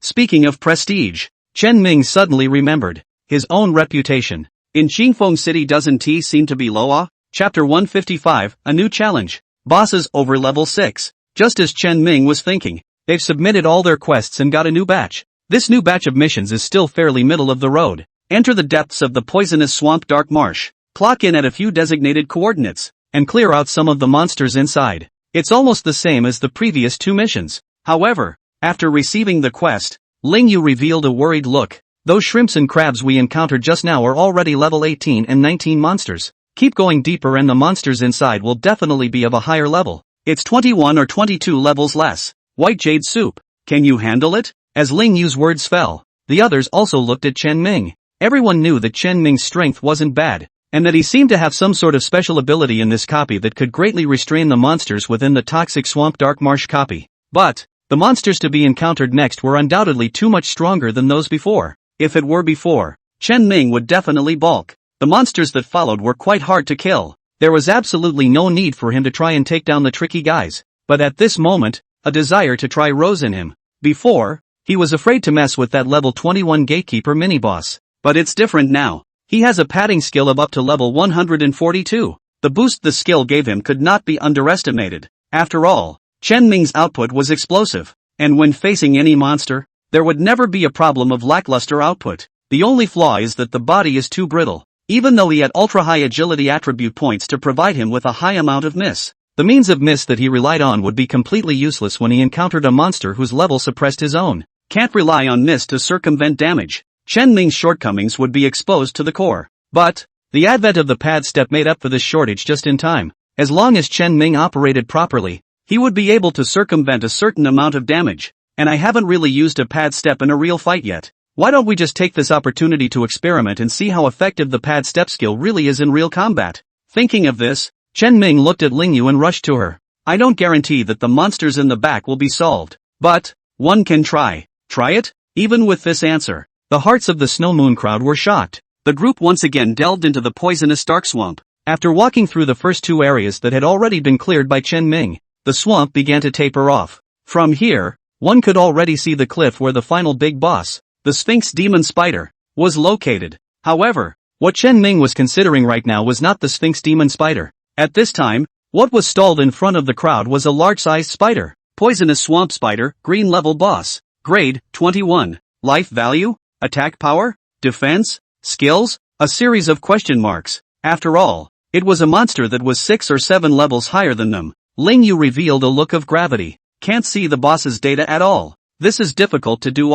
Speaking of prestige, Chen Ming suddenly remembered his own reputation. In Qingfeng City doesn't he seem to be low? Chapter 155, a new challenge. Bosses over level 6. Just as Chen Ming was thinking, they've submitted all their quests and got a new batch. This new batch of missions is still fairly middle of the road. Enter the depths of the poisonous swamp Dark Marsh. Clock in at a few designated coordinates, and clear out some of the monsters inside. It's almost the same as the previous 2 missions. However, after receiving the quest, Ling Yu revealed a worried look. Those shrimps and crabs we encountered just now are already level 18 and 19 monsters. Keep going deeper and the monsters inside will definitely be of a higher level. It's 21 or 22 levels less. White Jade Soup. Can you handle it? As Ling Yu's words fell, the others also looked at Chen Ming. Everyone knew that Chen Ming's strength wasn't bad, and that he seemed to have some sort of special ability in this copy that could greatly restrain the monsters within the toxic Swamp Dark Marsh copy. But the monsters to be encountered next were undoubtedly too much stronger than those before. If it were before, Chen Ming would definitely balk. The monsters that followed were quite hard to kill. There was absolutely no need for him to try and take down the tricky guys. But at this moment, a desire to try rose in him. Before, he was afraid to mess with that level 21 gatekeeper mini-boss. But it's different now. He has a padding skill of up to level 142. The boost the skill gave him could not be underestimated. After all, Chen Ming's output was explosive. And when facing any monster, there would never be a problem of lackluster output. The only flaw is that the body is too brittle. Even though he had ultra-high agility attribute points to provide him with a high amount of miss, the means of miss that he relied on would be completely useless when he encountered a monster whose level suppressed his own. Can't rely on miss to circumvent damage. Chen Ming's shortcomings would be exposed to the core. But the advent of the pad step made up for this shortage just in time. As long as Chen Ming operated properly, he would be able to circumvent a certain amount of damage. And I haven't really used a pad step in a real fight yet. Why don't we just take this opportunity to experiment and see how effective the pad step skill really is in real combat? Thinking of this, Chen Ming looked at Ling Yu and rushed to her. I don't guarantee that the monsters in the back will be solved, but one can try. Try it? Even with this answer, the hearts of the Snow Moon crowd were shocked. The group once again delved into the poisonous dark swamp. After walking through the first 2 areas that had already been cleared by Chen Ming, the swamp began to taper off. From here, one could already see the cliff where the final big boss, the Sphinx Demon Spider, was located. However, what Chen Ming was considering right now was not the Sphinx Demon Spider. At this time, What was stalled in front of the crowd was a large-sized spider. Poisonous swamp spider, green level boss. Grade, 21. Life value? Attack power? Defense? Skills? A series of question marks. After all, it was a monster that was 6 or 7 levels higher than them. Ling Yu revealed a look of gravity. Can't see the boss's data at all. This is difficult to do.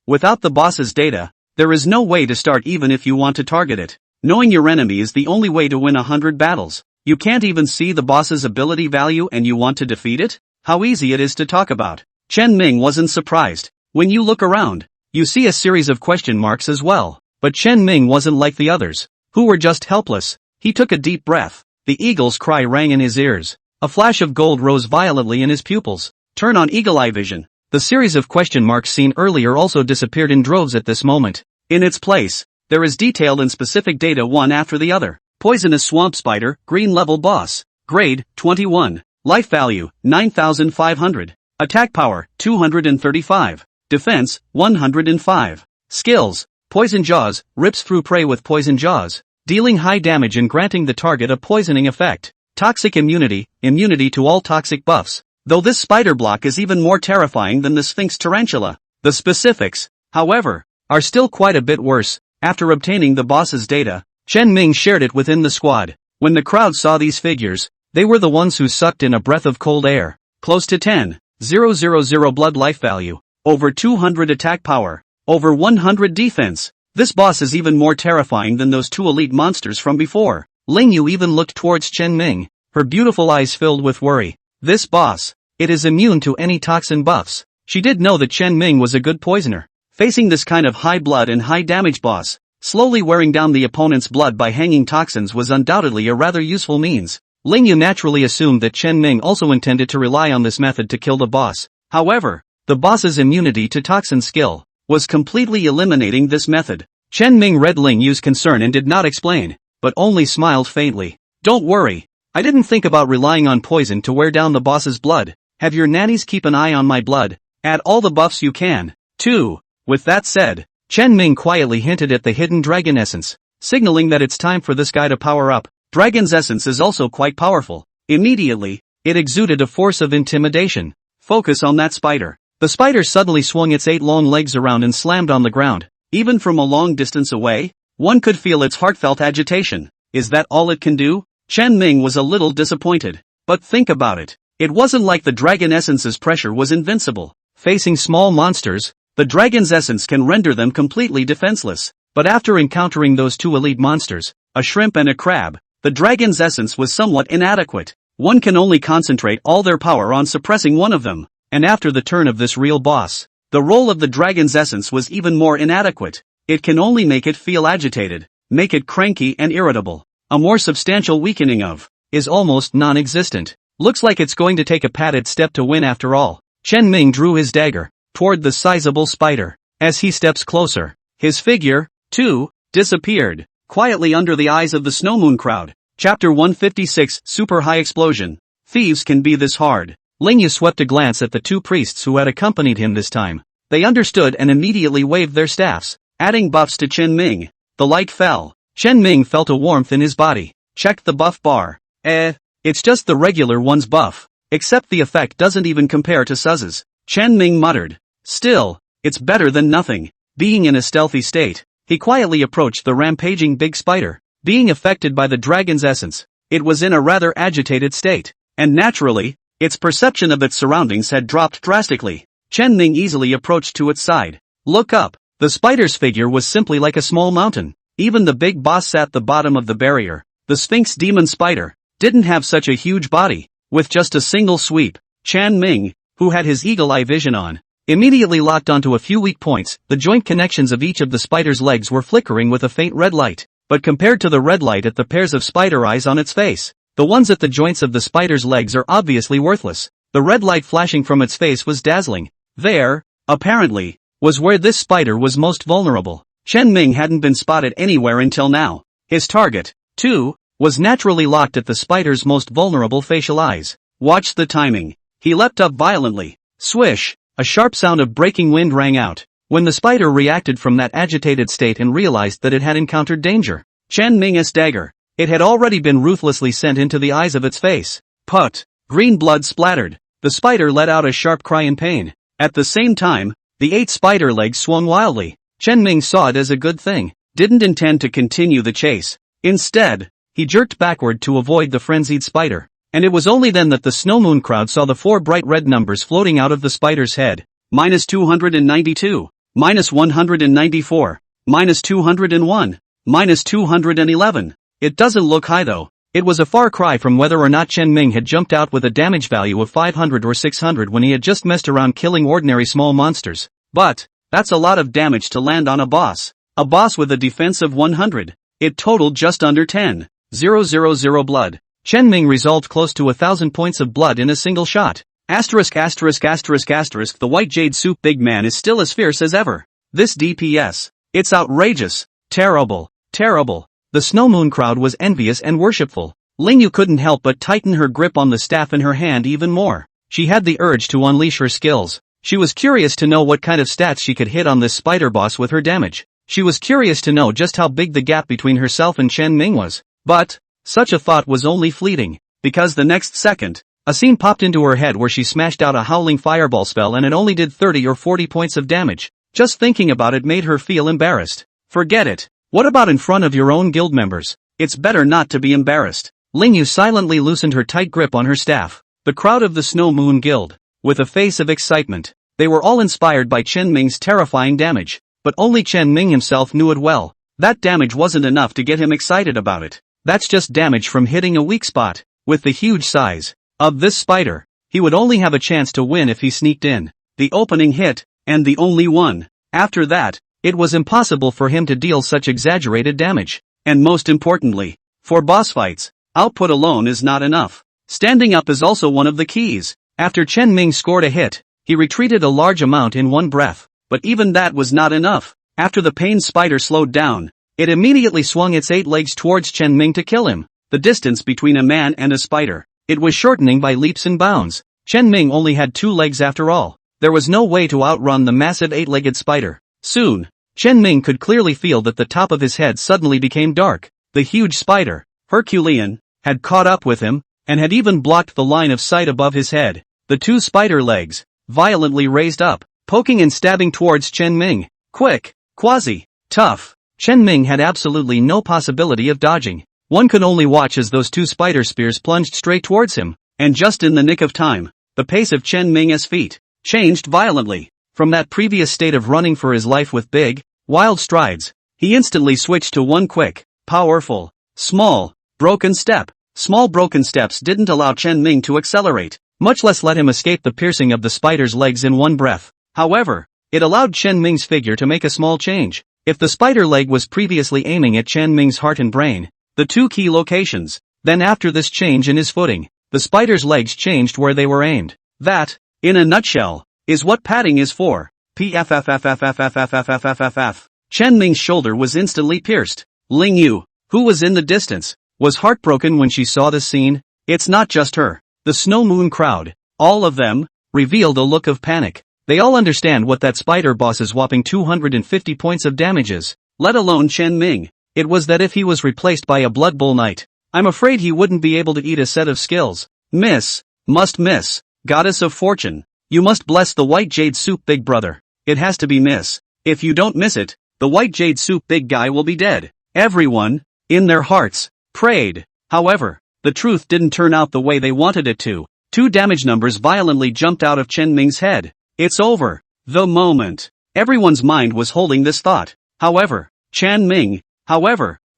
Without the boss's data, there is no way to start even if you want to target it. Knowing your enemy is the only way to win 100 battles. You can't even see the boss's ability value and you want to defeat it? How easy it is to talk about. Chen Ming wasn't surprised. When you look around, you see a series of question marks as well. But Chen Ming wasn't like the others, who were just helpless. He took a deep breath. The eagle's cry rang in his ears. A flash of gold rose violently in his pupils. Turn on eagle eye vision. The series of question marks seen earlier also disappeared in droves at this moment. In its place, there is detailed and specific data one after the other. Poisonous swamp spider, green level boss. Grade, 21. Life value, 9,500. Attack power, 235. Defense, 105. Skills. Poison jaws, rips through prey with poison jaws, dealing high damage and granting the target a poisoning effect. Toxic immunity, immunity to all toxic buffs. Though this spider block is even more terrifying than the Sphinx tarantula. The specifics, however, are still quite a bit worse. After obtaining the boss's data, Chen Ming shared it within the squad. When the crowd saw these figures, they were the ones who sucked in a breath of cold air. Close to 10,000 blood life value, over 200 attack power, over 100 defense. This boss is even more terrifying than those 2 elite monsters from before. Ling Yu even looked towards Chen Ming, her beautiful eyes filled with worry. This boss, it is immune to any toxin buffs. She did know that Chen Ming was a good poisoner. Facing this kind of high blood and high damage boss, slowly wearing down the opponent's blood by hanging toxins was undoubtedly a rather useful means. Ling Yu naturally assumed that Chen Ming also intended to rely on this method to kill the boss. However, the boss's immunity to toxin skill was completely eliminating this method. Chen Ming read Ling Yu's concern and did not explain, but only smiled faintly. Don't worry. I didn't think about relying on poison to wear down the boss's blood. Have your nannies keep an eye on my blood. Add all the buffs you can, too. With that said, Chen Ming quietly hinted at the hidden dragon essence, signaling that it's time for this guy to power up. Dragon's essence is also quite powerful. Immediately, it exuded a force of intimidation. Focus on that spider. The spider suddenly swung its 8 long legs around and slammed on the ground. Even from a long distance away, one could feel its heartfelt agitation. Is that all it can do? Chen Ming was a little disappointed. But think about it. It wasn't like the dragon essence's pressure was invincible. Facing small monsters, the dragon's essence can render them completely defenseless. But after encountering those 2 elite monsters, a shrimp and a crab, the dragon's essence was somewhat inadequate. One can only concentrate all their power on suppressing one of them. And after the turn of this real boss, the role of the dragon's essence was even more inadequate. It can only make it feel agitated, make it cranky and irritable. A more substantial weakening of is almost non-existent. Looks like it's going to take a padded step to win after all. Chen Ming drew his dagger toward the sizable spider. As he steps closer, his figure, too, disappeared quietly under the eyes of the snowmoon crowd. Chapter 156 Super High Explosion. Thieves can be this hard. Ling Yu swept a glance at the 2 priests who had accompanied him this time. They understood and immediately waved their staffs, adding buffs to Chen Ming. The light fell. Chen Ming felt a warmth in his body. Checked the buff bar. It's just the regular one's buff. Except the effect doesn't even compare to Suz's. Chen Ming muttered. Still, it's better than nothing. Being in a stealthy state, he quietly approached the rampaging big spider. Being affected by the dragon's essence, it was in a rather agitated state. And naturally, its perception of its surroundings had dropped drastically. Chen Ming easily approached to its side. Look up. The spider's figure was simply like a small mountain. Even the big boss at the bottom of the barrier, the Sphinx demon spider, didn't have such a huge body. With just a single sweep, Chen Ming, who had his eagle eye vision on, immediately locked onto a few weak points. The joint connections of each of the spider's legs were flickering with a faint red light. But compared to the red light at the pairs of spider eyes on its face, the ones at the joints of the spider's legs are obviously worthless. The red light flashing from its face was dazzling. There, apparently, was where this spider was most vulnerable. Chen Ming hadn't been spotted anywhere until now. His target, too, was naturally locked at the spider's most vulnerable facial eyes. Watch the timing. He leapt up violently. Swish! A sharp sound of breaking wind rang out. When the spider reacted from that agitated state and realized that it had encountered danger, Chen Ming's dagger, it had already been ruthlessly sent into the eyes of its face. Put! Green blood splattered. The spider let out a sharp cry in pain. At the same time, the 8 spider legs swung wildly. Chen Ming saw it as a good thing. Didn't intend to continue the chase. Instead, he jerked backward to avoid the frenzied spider. And it was only then that the snow moon crowd saw the 4 bright red numbers floating out of the spider's head. -292, -194, -201, -211. It doesn't look high though. It was a far cry from whether or not Chen Ming had jumped out with a damage value of 500 or 600 when he had just messed around killing ordinary small monsters. But, that's a lot of damage to land on a boss. A boss with a defense of 100. It totaled just under 10,000 blood. Chen Ming resolved close to 1,000 points of blood in a single shot. The white jade soup big man is still as fierce as ever. This DPS. It's outrageous. Terrible. Terrible. The snow moon crowd was envious and worshipful. Lingyu couldn't help but tighten her grip on the staff in her hand even more. She had the urge to unleash her skills. She was curious to know what kind of stats she could hit on this spider boss with her damage. She was curious to know just how big the gap between herself and Chen Ming was. But, such a thought was only fleeting, because the next second, a scene popped into her head where she smashed out a howling fireball spell and it only did 30 or 40 points of damage. Just thinking about it made her feel embarrassed. Forget it. What about in front of your own guild members? It's better not to be embarrassed. Lingyu silently loosened her tight grip on her staff. The crowd of the Snow Moon Guild, with a face of excitement, they were all inspired by Chen Ming's terrifying damage, but only Chen Ming himself knew it well. That damage wasn't enough to get him excited about it. That's just damage from hitting a weak spot. With the huge size of this spider, he would only have a chance to win if he sneaked in. The opening hit, and the only one. After that, it was impossible for him to deal such exaggerated damage. And most importantly, for boss fights, output alone is not enough. Standing up is also one of the keys. After Chen Ming scored a hit, he retreated a large amount in one breath. But even that was not enough. After the pain spider slowed down, it immediately swung its 8 legs towards Chen Ming to kill him. The distance between a man and a spider, it was shortening by leaps and bounds. Chen Ming only had 2 legs after all. There was no way to outrun the massive 8-legged spider. Soon, Chen Ming could clearly feel that the top of his head suddenly became dark. The huge spider, Herculean, had caught up with him, and had even blocked the line of sight above his head. The 2 spider legs, violently raised up, poking and stabbing towards Chen Ming. Quick, quasi, tough. Chen Ming had absolutely no possibility of dodging. One could only watch as those 2 spider spears plunged straight towards him, and just in the nick of time, the pace of Chen Ming's feet changed violently. From that previous state of running for his life with big, wild strides, he instantly switched to one quick, powerful, small, broken step. Small broken steps didn't allow Chen Ming to accelerate, much less let him escape the piercing of the spider's legs in one breath. However, it allowed Chen Ming's figure to make a small change. If the spider leg was previously aiming at Chen Ming's heart and brain, the 2 key locations, then after this change in his footing, the spider's legs changed where they were aimed. That, in a nutshell, is what padding is for. PFFFFFFFFFFFF. Chen Ming's shoulder was instantly pierced. Lingyu, who was in the distance, was heartbroken when she saw this scene. It's not just her. The Snow Moon crowd, all of them, revealed a look of panic. They all understand what that spider boss's whopping 250 points of damage is, let alone Chen Ming. It was that if he was replaced by a Blood Bowl Knight, I'm afraid he wouldn't be able to eat a set of skills. Miss, must miss, goddess of fortune. You must bless the white jade soup big brother. It has to be miss. If you don't miss it, the white jade soup big guy will be dead. Everyone, in their hearts, prayed. However, the truth didn't turn out the way they wanted it to. 2 damage numbers violently jumped out of Chen Ming's head. It's over. The moment. Everyone's mind was holding this thought. However, Chen Ming,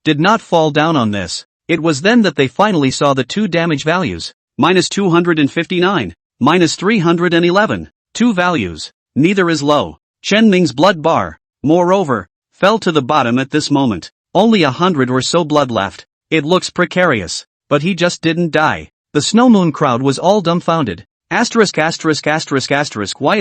did not fall down on this. It was then that they finally saw the 2 damage values. -259. -311, 2 values, neither is low. Chen Ming's blood bar, moreover, fell to the bottom at this moment. Only 100 or so blood left. It looks precarious, but he just didn't die. The Snow Moon crowd was all dumbfounded. Why is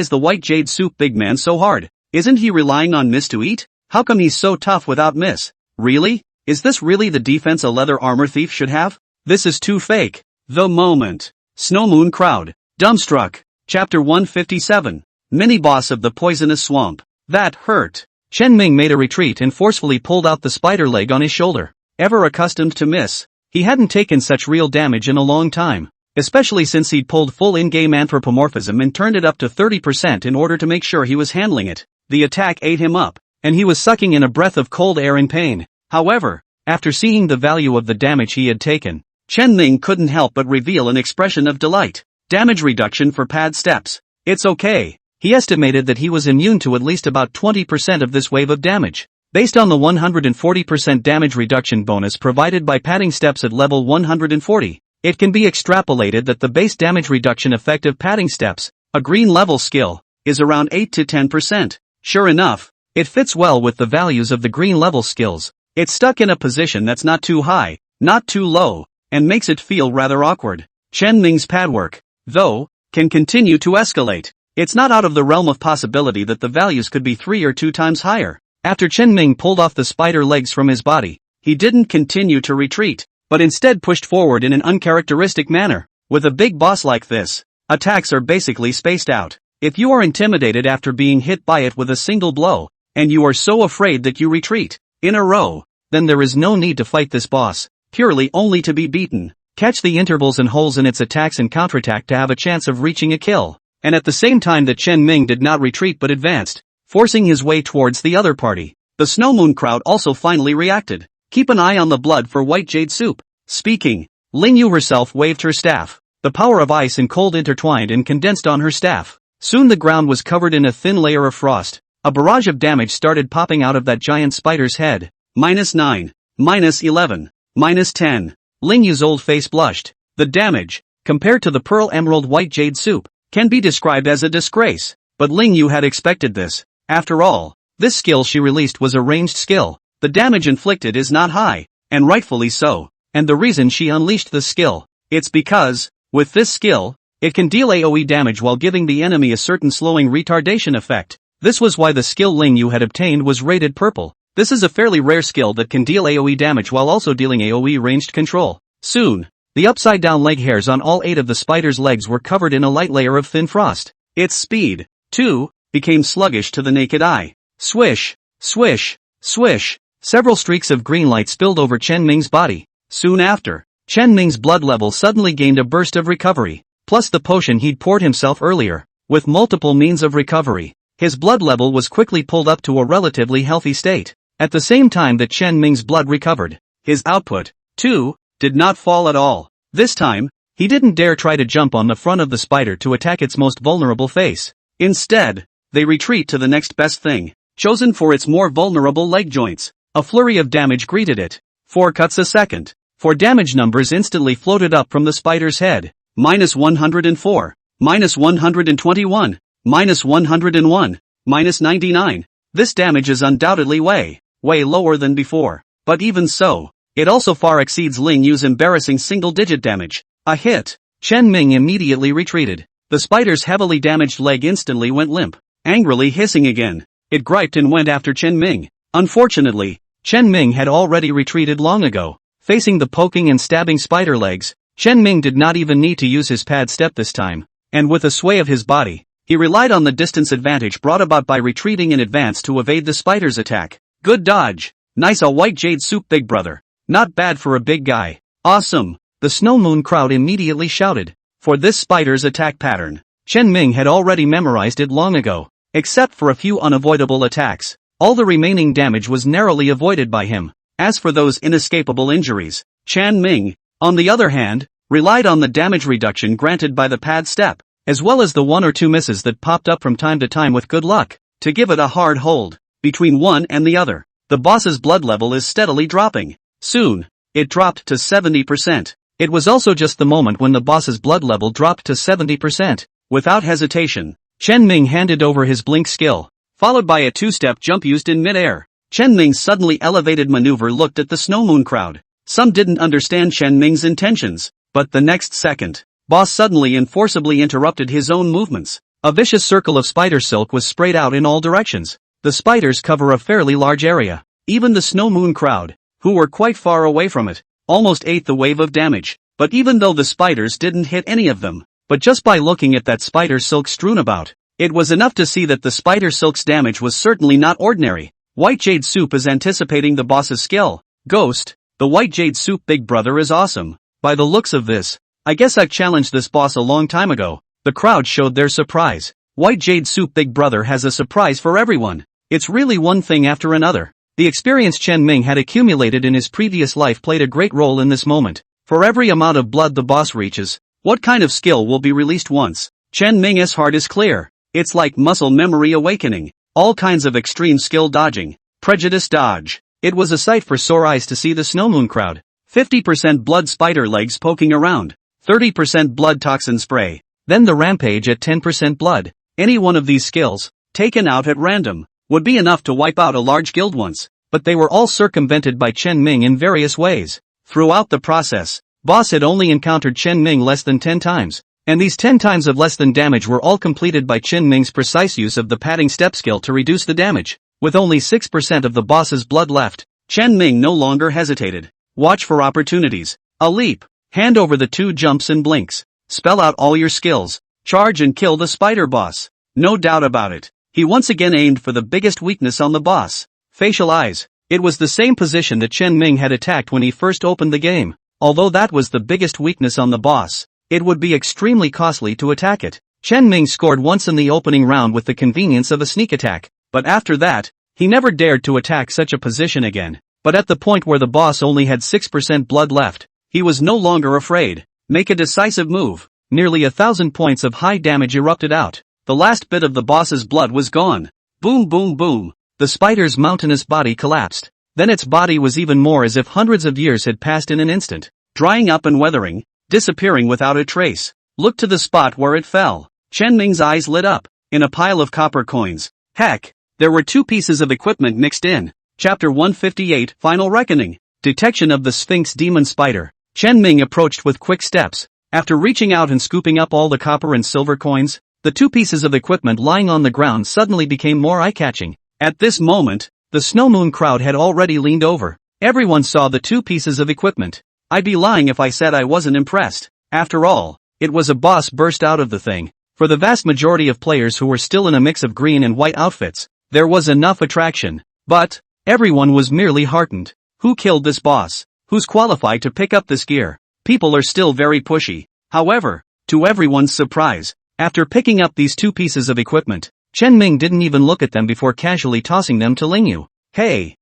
the white jade soup big man so hard? Isn't he relying on Miss to eat? How come he's so tough without Miss? Really? Is this really the defense a leather armor thief should have? This is too fake. The moment. Snow Moon crowd. Dumbstruck. Chapter 157. Mini-boss of the poisonous swamp. That hurt. Chen Ming made a retreat and forcefully pulled out the spider leg on his shoulder. Ever accustomed to miss, he hadn't taken such real damage in a long time. especially since he'd pulled full in-game anthropomorphism and turned it up to 30% in order to make sure he was handling it. The attack ate him up, and he was sucking in a breath of cold air in pain. However, after seeing the value of the damage he had taken, Chen Ming couldn't help but reveal an expression of delight. Damage reduction for pad steps. It's okay. He estimated that he was immune to at least about 20% of this wave of damage. Based on the 140% damage reduction bonus provided by padding steps at level 140, it can be extrapolated that the base damage reduction effect of padding steps, a green level skill, is around 8 to 10%. Sure enough, it fits well with the values of the green level skills. It's stuck in a position that's not too high, not too low, and makes it feel rather awkward. Chen Ming's pad work, though, can continue to escalate. It's not out of the realm of possibility that the values could be 3 or 2 times higher. After Chen Ming pulled off the spider legs from his body, he didn't continue to retreat, but instead pushed forward in an uncharacteristic manner. With a big boss like this, attacks are basically spaced out. If you are intimidated after being hit by it with a single blow, and you are so afraid that you retreat in a row, then there is no need to fight this boss, purely only to be beaten. Catch the intervals and holes in its attacks and counterattack to have a chance of reaching a kill. And at the same time that Chen Ming did not retreat but advanced, forcing his way towards the other party, the Snow Moon crowd also finally reacted. Keep an eye on the blood for white jade soup. Speaking, Ling Yu herself waved her staff. The power of ice and cold intertwined and condensed on her staff. Soon the ground was covered in a thin layer of frost. A barrage of damage started popping out of that giant spider's head. -9, -11, -10. Ling Yu's old face blushed. The damage, compared to the pearl emerald white jade soup, can be described as a disgrace. But Ling Yu had expected this. After all, this skill she released was a ranged skill. The damage inflicted is not high, and rightfully so. And the reason she unleashed the skill, it's because, with this skill, it can deal AoE damage while giving the enemy a certain slowing retardation effect. This was why the skill Ling Yu had obtained was rated purple. This is a fairly rare skill that can deal AoE damage while also dealing AoE ranged control. Soon, the upside-down leg hairs on all 8 of the spider's legs were covered in a light layer of thin frost. Its speed, too, became sluggish to the naked eye. Swish, swish, swish. Several streaks of green light spilled over Chen Ming's body. Soon after, Chen Ming's blood level suddenly gained a burst of recovery, plus the potion he'd poured himself earlier. With multiple means of recovery, his blood level was quickly pulled up to a relatively healthy state. At the same time that Chen Ming's blood recovered, his output, too, did not fall at all. This time, he didn't dare try to jump on the front of the spider to attack its most vulnerable face. Instead, they retreat to the next best thing, chosen for its more vulnerable leg joints. A flurry of damage greeted it. 4 cuts a second. 4 damage numbers instantly floated up from the spider's head. -104, -121, -101, -99. This damage is undoubtedly way lower than before. But even so, it also far exceeds Ling Yu's embarrassing single-digit damage. A hit. Chen Ming immediately retreated. The spider's heavily damaged leg instantly went limp. Angrily hissing again, it griped and went after Chen Ming. Unfortunately, Chen Ming had already retreated long ago. Facing the poking and stabbing spider legs, Chen Ming did not even need to use his pad step this time, and with a sway of his body, he relied on the distance advantage brought about by retreating in advance to evade the spider's attack. Good dodge. Nice a white jade soup, big brother. Not bad for a big guy. Awesome. The Snow Moon crowd immediately shouted. For this spider's attack pattern, Chen Ming had already memorized it long ago. Except for a few unavoidable attacks, all the remaining damage was narrowly avoided by him. As for those inescapable injuries, Chen Ming, on the other hand, relied on the damage reduction granted by the pad step, as well as the 1 or 2 misses that popped up from time to time with good luck, to give it a hard hold. Between one and the other, the boss's blood level is steadily dropping. Soon, it dropped to 70%. It was also just the moment when the boss's blood level dropped to 70%. Without hesitation, Chen Ming handed over his blink skill, followed by a 2-step jump used in mid-air. Chen Ming's suddenly elevated maneuver looked at the Snow Moon crowd. Some didn't understand Chen Ming's intentions, but the next second, boss suddenly and forcibly interrupted his own movements. A vicious circle of spider silk was sprayed out in all directions. The spiders cover a fairly large area. Even the Snow Moon crowd, who were quite far away from it, almost ate the wave of damage. But even though the spiders didn't hit any of them, but just by looking at that spider silk strewn about, it was enough to see that the spider silk's damage was certainly not ordinary. White Jade Soup is anticipating the boss's skill. Ghost, the White Jade Soup big brother is awesome. By the looks of this, I guess I've challenged this boss a long time ago. The crowd showed their surprise. White Jade Soup Big Brother has a surprise for everyone. It's really one thing after another. The experience Chen Ming had accumulated in his previous life played a great role in this moment. For every amount of blood the boss reaches, what kind of skill will be released once? Chen Ming's heart is clear. It's like muscle memory awakening. All kinds of extreme skill dodging. Prejudice dodge. It was a sight for sore eyes to see the snowmoon crowd. 50% blood spider legs poking around. 30% blood toxin spray. Then the rampage at 10% blood. Any one of these skills, taken out at random, would be enough to wipe out a large guild once. But they were all circumvented by Chen Ming in various ways. Throughout the process, boss had only encountered Chen Ming less than 10 times. And these 10 times of less than damage were all completed by Chen Ming's precise use of the padding step skill to reduce the damage. With only 6% of the boss's blood left, Chen Ming no longer hesitated. Watch for opportunities. A leap. Hand over the 2 jumps and blinks. Spell out all your skills. Charge and kill the spider boss. No doubt about it. He once again aimed for the biggest weakness on the boss. Facial eyes. It was the same position that Chen Ming had attacked when he first opened the game. Although that was the biggest weakness on the boss, it would be extremely costly to attack it. Chen Ming scored once in the opening round with the convenience of a sneak attack, but after that, he never dared to attack such a position again. But at the point where the boss only had 6% blood left, he was no longer afraid. Make a decisive move. Nearly 1,000 points of high damage erupted out. The last bit of the boss's blood was gone. Boom boom boom. The spider's mountainous body collapsed. Then its body was even more as if hundreds of years had passed in an instant, drying up and weathering, disappearing without a trace. Look to the spot where it fell. Chen Ming's eyes lit up. In a pile of copper coins. Heck, there were 2 pieces of equipment mixed in. Chapter 158, Final Reckoning. Detection of the Sphinx Demon Spider. Chen Ming approached with quick steps. After reaching out and scooping up all the copper and silver coins, the 2 pieces of equipment lying on the ground suddenly became more eye-catching. At this moment, the snowmoon crowd had already leaned over. Everyone saw the 2 pieces of equipment. I'd be lying if I said I wasn't impressed. After all, it was a boss burst out of the thing. For the vast majority of players who were still in a mix of green and white outfits, there was enough attraction. But everyone was merely heartened. Who killed this boss? Who's qualified to pick up this gear? People are still very pushy. However, to everyone's surprise, after picking up these 2 pieces of equipment, Chen Ming didn't even look at them before casually tossing them to Ling Yu. Hey!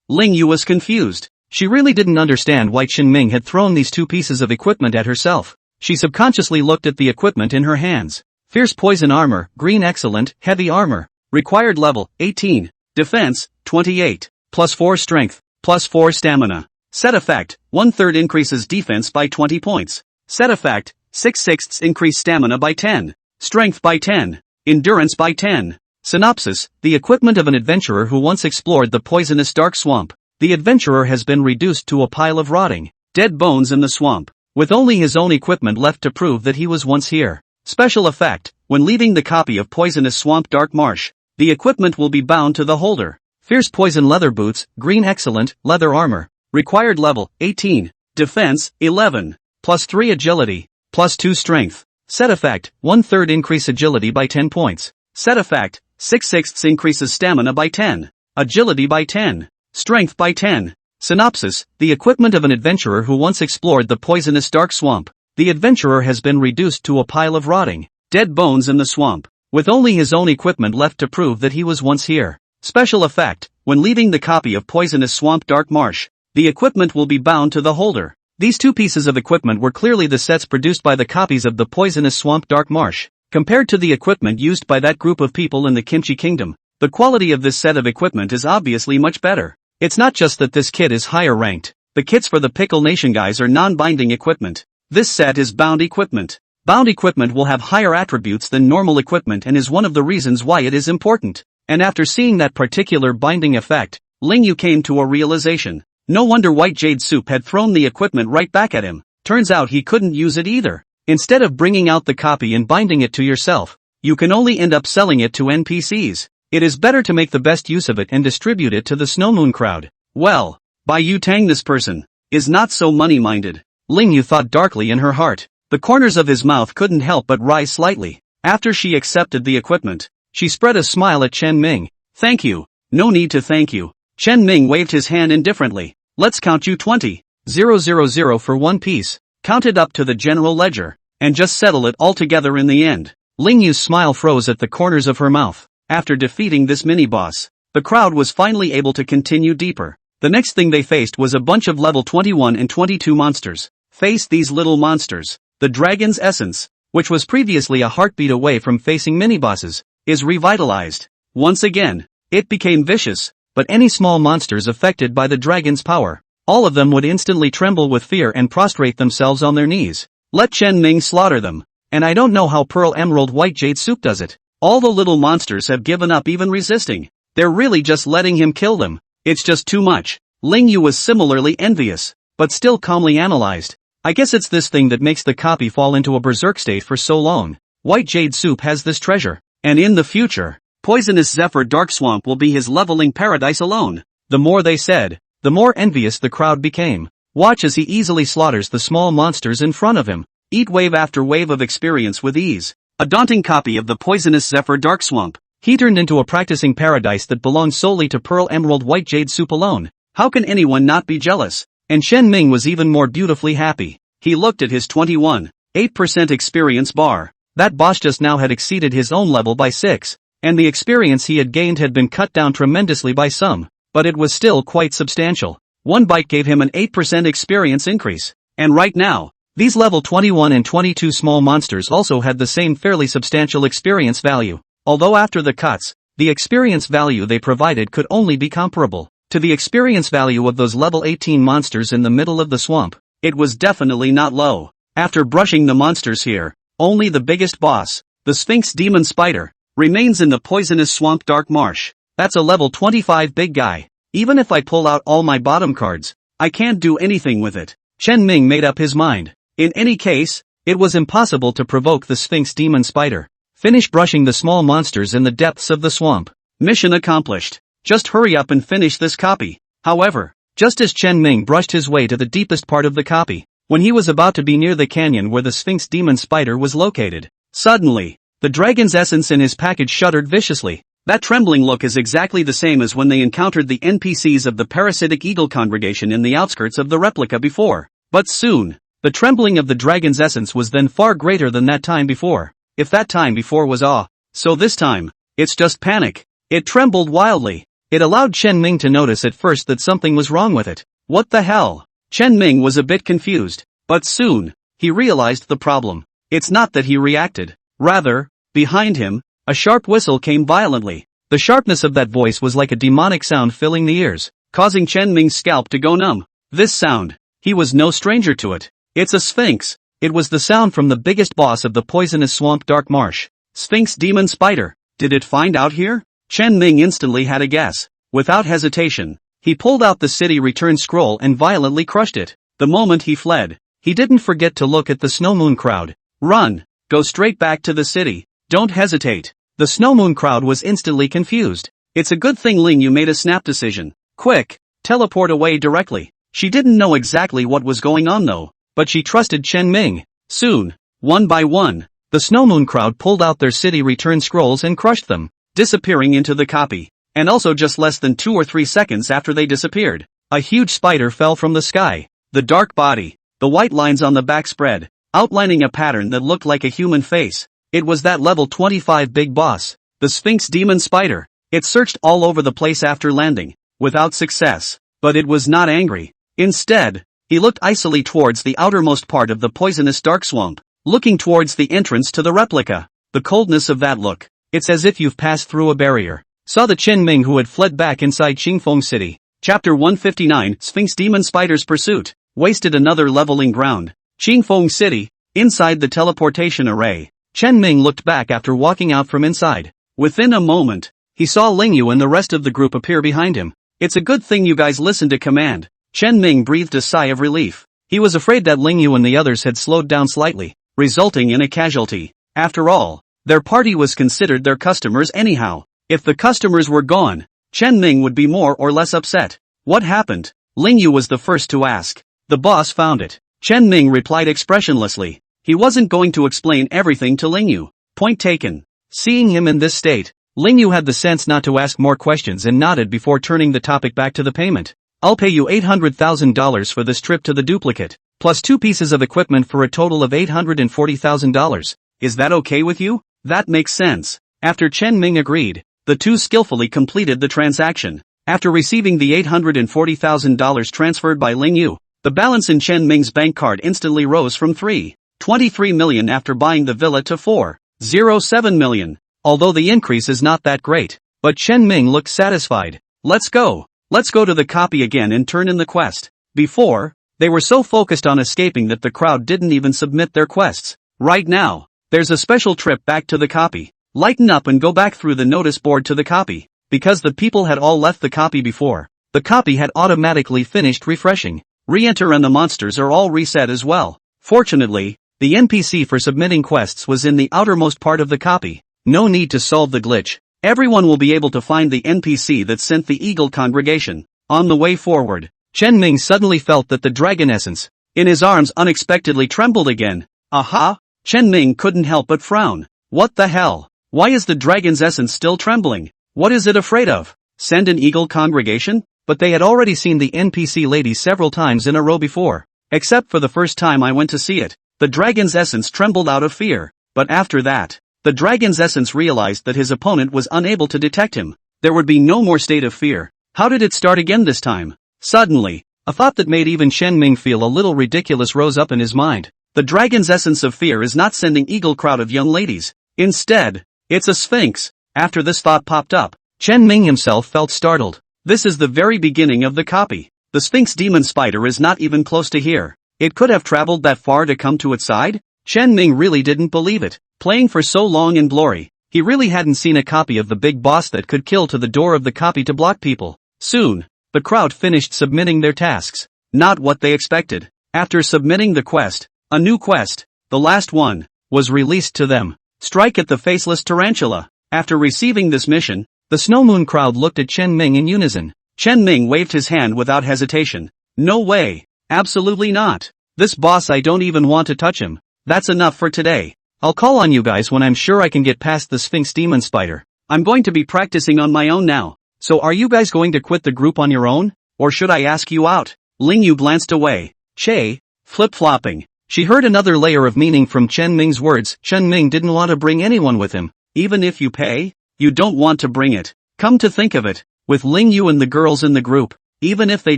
Ling Yu was confused. She really didn't understand why Chen Ming had thrown these 2 pieces of equipment at herself. She subconsciously looked at the equipment in her hands. Fierce poison armor, green excellent, heavy armor. Required level, 18. Defense, 28. Plus 4 strength, plus 4 stamina. Set effect, 1/3 increases defense by 20 points. Set effect, 6/6 increase stamina by 10. Strength by 10. Endurance by 10. Synopsis, the equipment of an adventurer who once explored the poisonous dark swamp. The adventurer has been reduced to a pile of rotting, dead bones in the swamp, with only his own equipment left to prove that he was once here. Special effect, when leaving the copy of Poisonous Swamp Dark Marsh, the equipment will be bound to the holder. Fierce poison leather boots, green excellent, leather armor. Required level, 18. Defense, 11. Plus 3 agility. Plus 2 strength. Set effect, 1/3 increase agility by 10 points. Set effect, 6/6 increases stamina by 10. Agility by 10. Strength by 10. Synopsis, the equipment of an adventurer who once explored the poisonous dark swamp. The adventurer has been reduced to a pile of rotting, dead bones in the swamp, with only his own equipment left to prove that he was once here. Special effect, when leaving the copy of Poisonous Swamp Dark Marsh, the equipment will be bound to the holder. These 2 pieces of equipment were clearly the sets produced by the copies of the Poisonous Swamp Dark Marsh. Compared to the equipment used by that group of people in the Kimchi Kingdom, the quality of this set of equipment is obviously much better. It's not just that this kit is higher ranked. The kits for the Pickle Nation guys are non-binding equipment. This set is bound equipment. Bound equipment will have higher attributes than normal equipment and is one of the reasons why it is important. And after seeing that particular binding effect, Ling Yu came to a realization. No wonder White Jade Soup had thrown the equipment right back at him. Turns out he couldn't use it either. Instead of bringing out the copy and binding it to yourself, you can only end up selling it to NPCs. It is better to make the best use of it and distribute it to the snowmoon crowd. Well, Bai Yu Tang, this person is not so money-minded. Ling Yu thought darkly in her heart. The corners of his mouth couldn't help but rise slightly. After she accepted the equipment, she spread a smile at Chen Ming. Thank you. No need to thank you. Chen Ming waved his hand indifferently. Let's count you 20,000 for 1 piece. count it up to the general ledger, and just settle it all together in the end. Ling Yu's smile froze at the corners of her mouth. After defeating this mini-boss, the crowd was finally able to continue deeper. The next thing they faced was a bunch of level 21 and 22 monsters. Face these little monsters. The dragon's essence, which was previously a heartbeat away from facing mini-bosses, is revitalized. Once again, it became vicious, but any small monsters affected by the dragon's power, all of them would instantly tremble with fear and prostrate themselves on their knees. Let Chen Ming slaughter them. And I don't know how Pearl Emerald White Jade Soup does it. All the little monsters have given up even resisting. They're really just letting him kill them. It's just too much. Ling Yu was similarly envious, but still calmly analyzed. I guess it's this thing that makes the copy fall into a berserk state for so long. White Jade Soup has this treasure, and in the future, Poisonous Zephyr Dark Swamp will be his leveling paradise alone. The more they said, the more envious the crowd became. Watch as he easily slaughters the small monsters in front of him. Eat wave after wave of experience with ease. A daunting copy of the Poisonous Zephyr Dark Swamp. He turned into a practicing paradise that belonged solely to Pearl Emerald White Jade Soup alone. How can anyone not be jealous? And Chen Ming was even more beautifully happy. He looked at his 21.8% experience bar. That boss just now had exceeded his own level by 6, and the experience he had gained had been cut down tremendously by some, but it was still quite substantial. One bite gave him an 8% experience increase. And right now, these level 21 and 22 small monsters also had the same fairly substantial experience value. Although after the cuts, the experience value they provided could only be comparable to the experience value of those level 18 monsters in the middle of the swamp. It was definitely not low. After brushing the monsters here, only the biggest boss, the Sphinx Demon Spider, remains in the Poisonous Swamp Dark Marsh. That's a level 25 big guy. Even if I pull out all my bottom cards, I can't do anything with it. Chen Ming made up his mind. In any case, it was impossible to provoke the Sphinx Demon Spider. Finish brushing the small monsters in the depths of the swamp. Mission accomplished. Just hurry up and finish this copy. However, just as Chen Ming brushed his way to the deepest part of the copy, when he was about to be near the canyon where the Sphinx Demon Spider was located, suddenly, the dragon's essence in his package shuddered viciously. That trembling look is exactly the same as when they encountered the NPCs of the parasitic eagle congregation in the outskirts of the replica before. But soon, the trembling of the dragon's essence was then far greater than that time before. If that time before was awe, so this time, it's just panic. It trembled wildly. It allowed Chen Ming to notice at first that something was wrong with it. What the hell? Chen Ming was a bit confused, but soon, he realized the problem. It's not that he reacted. Rather, behind him, a sharp whistle came violently. The sharpness of that voice was like a demonic sound filling the ears, causing Chen Ming's scalp to go numb. This sound, he was no stranger to it. It's a sphinx. It was the sound from the biggest boss of the Poisonous Swamp Dark Marsh. Sphinx Demon Spider. Did it find out here? Chen Ming instantly had a guess. Without hesitation, he pulled out the city return scroll and violently crushed it. The moment he fled, he didn't forget to look at the Snow Moon crowd. Run! Go straight back to the city. Don't hesitate. The Snow Moon crowd was instantly confused. It's a good thing Ling Yu made a snap decision. Quick! Teleport away directly. She didn't know exactly what was going on though, but she trusted Chen Ming. Soon, one by one, the Snow Moon crowd pulled out their city return scrolls and crushed them, disappearing into the copy. And also just less than 2 or 3 seconds after they disappeared, a huge spider fell from the sky. The dark body, the white lines on the back spread, outlining a pattern that looked like a human face. It was that level 25 big boss, the Sphinx Demon Spider. It searched all over the place after landing, without success, but it was not angry. Instead, he looked icily towards the outermost part of the poisonous dark swamp, looking towards the entrance to the replica. The coldness of that look, it's as if you've passed through a barrier. Saw the Chen Ming who had fled back inside Qingfeng City. Chapter 159, Sphinx Demon Spider's Pursuit. Wasted another leveling ground. Qingfeng City, inside the teleportation array. Chen Ming looked back after walking out from inside. Within a moment, he saw Ling Yu and the rest of the group appear behind him. It's a good thing you guys listened to command. Chen Ming breathed a sigh of relief. He was afraid that Ling Yu and the others had slowed down slightly, resulting in a casualty. After all, their party was considered their customers anyhow. If the customers were gone, Chen Ming would be more or less upset. What happened? Ling Yu was the first to ask. The boss found it. Chen Ming replied expressionlessly. He wasn't going to explain everything to Ling Yu. Point taken. Seeing him in this state, Ling Yu had the sense not to ask more questions and nodded before turning the topic back to the payment. I'll pay you $800,000 for this trip to the duplicate. plus 2 pieces of equipment for a total of $840,000. Is that okay with you? That makes sense. After Chen Ming agreed, the two skillfully completed the transaction. After receiving the $840,000 transferred by Ling Yu, the balance in Chen Ming's bank card instantly rose from $3.23 million after buying the villa to $4.07 million. Although the increase is not that great, but Chen Ming looked satisfied. Let's go to the copy again and turn in the quest. Before, they were so focused on escaping that the crowd didn't even submit their quests. Right now, there's a special trip back to the copy. Lighten up and go back through the notice board to the copy. Because the people had all left the copy before, the copy had automatically finished refreshing. Re-enter and the monsters are all reset as well. Fortunately, the NPC for submitting quests was in the outermost part of the copy. No need to solve the glitch. Everyone will be able to find the NPC that sent the Eagle congregation. On the way forward, Chen Ming suddenly felt that the dragon essence in his arms unexpectedly trembled again. Aha! Chen Ming couldn't help but frown. What the hell? Why is the dragon's essence still trembling? What is it afraid of? Send an Eagle congregation? But they had already seen the NPC lady several times in a row before. Except for the first time I went to see it. The dragon's essence trembled out of fear. But after that, the dragon's essence realized that his opponent was unable to detect him. There would be no more state of fear. How did it start again this time? Suddenly, a thought that made even Chen Ming feel a little ridiculous rose up in his mind. The dragon's essence of fear is not sending Eagle crowd of young ladies. Instead, it's a sphinx. After this thought popped up, Chen Ming himself felt startled. This is the very beginning of the copy. The sphinx demon spider is not even close to here. It could have traveled that far to come to its side? Chen Ming really didn't believe it. Playing for so long in glory, he really hadn't seen a copy of the big boss that could kill to the door of the copy to block people. Soon, the crowd finished submitting their tasks. Not what they expected. After submitting the quest, a new quest, the last one, was released to them. Strike at the faceless tarantula. After receiving this mission, the Snow Moon crowd looked at Chen Ming in unison. Chen Ming waved his hand without hesitation. No way. Absolutely not. This boss, I don't even want to touch him. That's enough for today. I'll call on you guys when I'm sure I can get past the Sphinx Demon Spider. I'm going to be practicing on my own now. So are you guys going to quit the group on your own? Or should I ask you out? Ling Yu glanced away. Che, flip-flopping. She heard another layer of meaning from Chen Ming's words. Chen Ming didn't want to bring anyone with him. Even if you pay, you don't want to bring it. Come to think of it, with Ling Yu and the girls in the group, even if they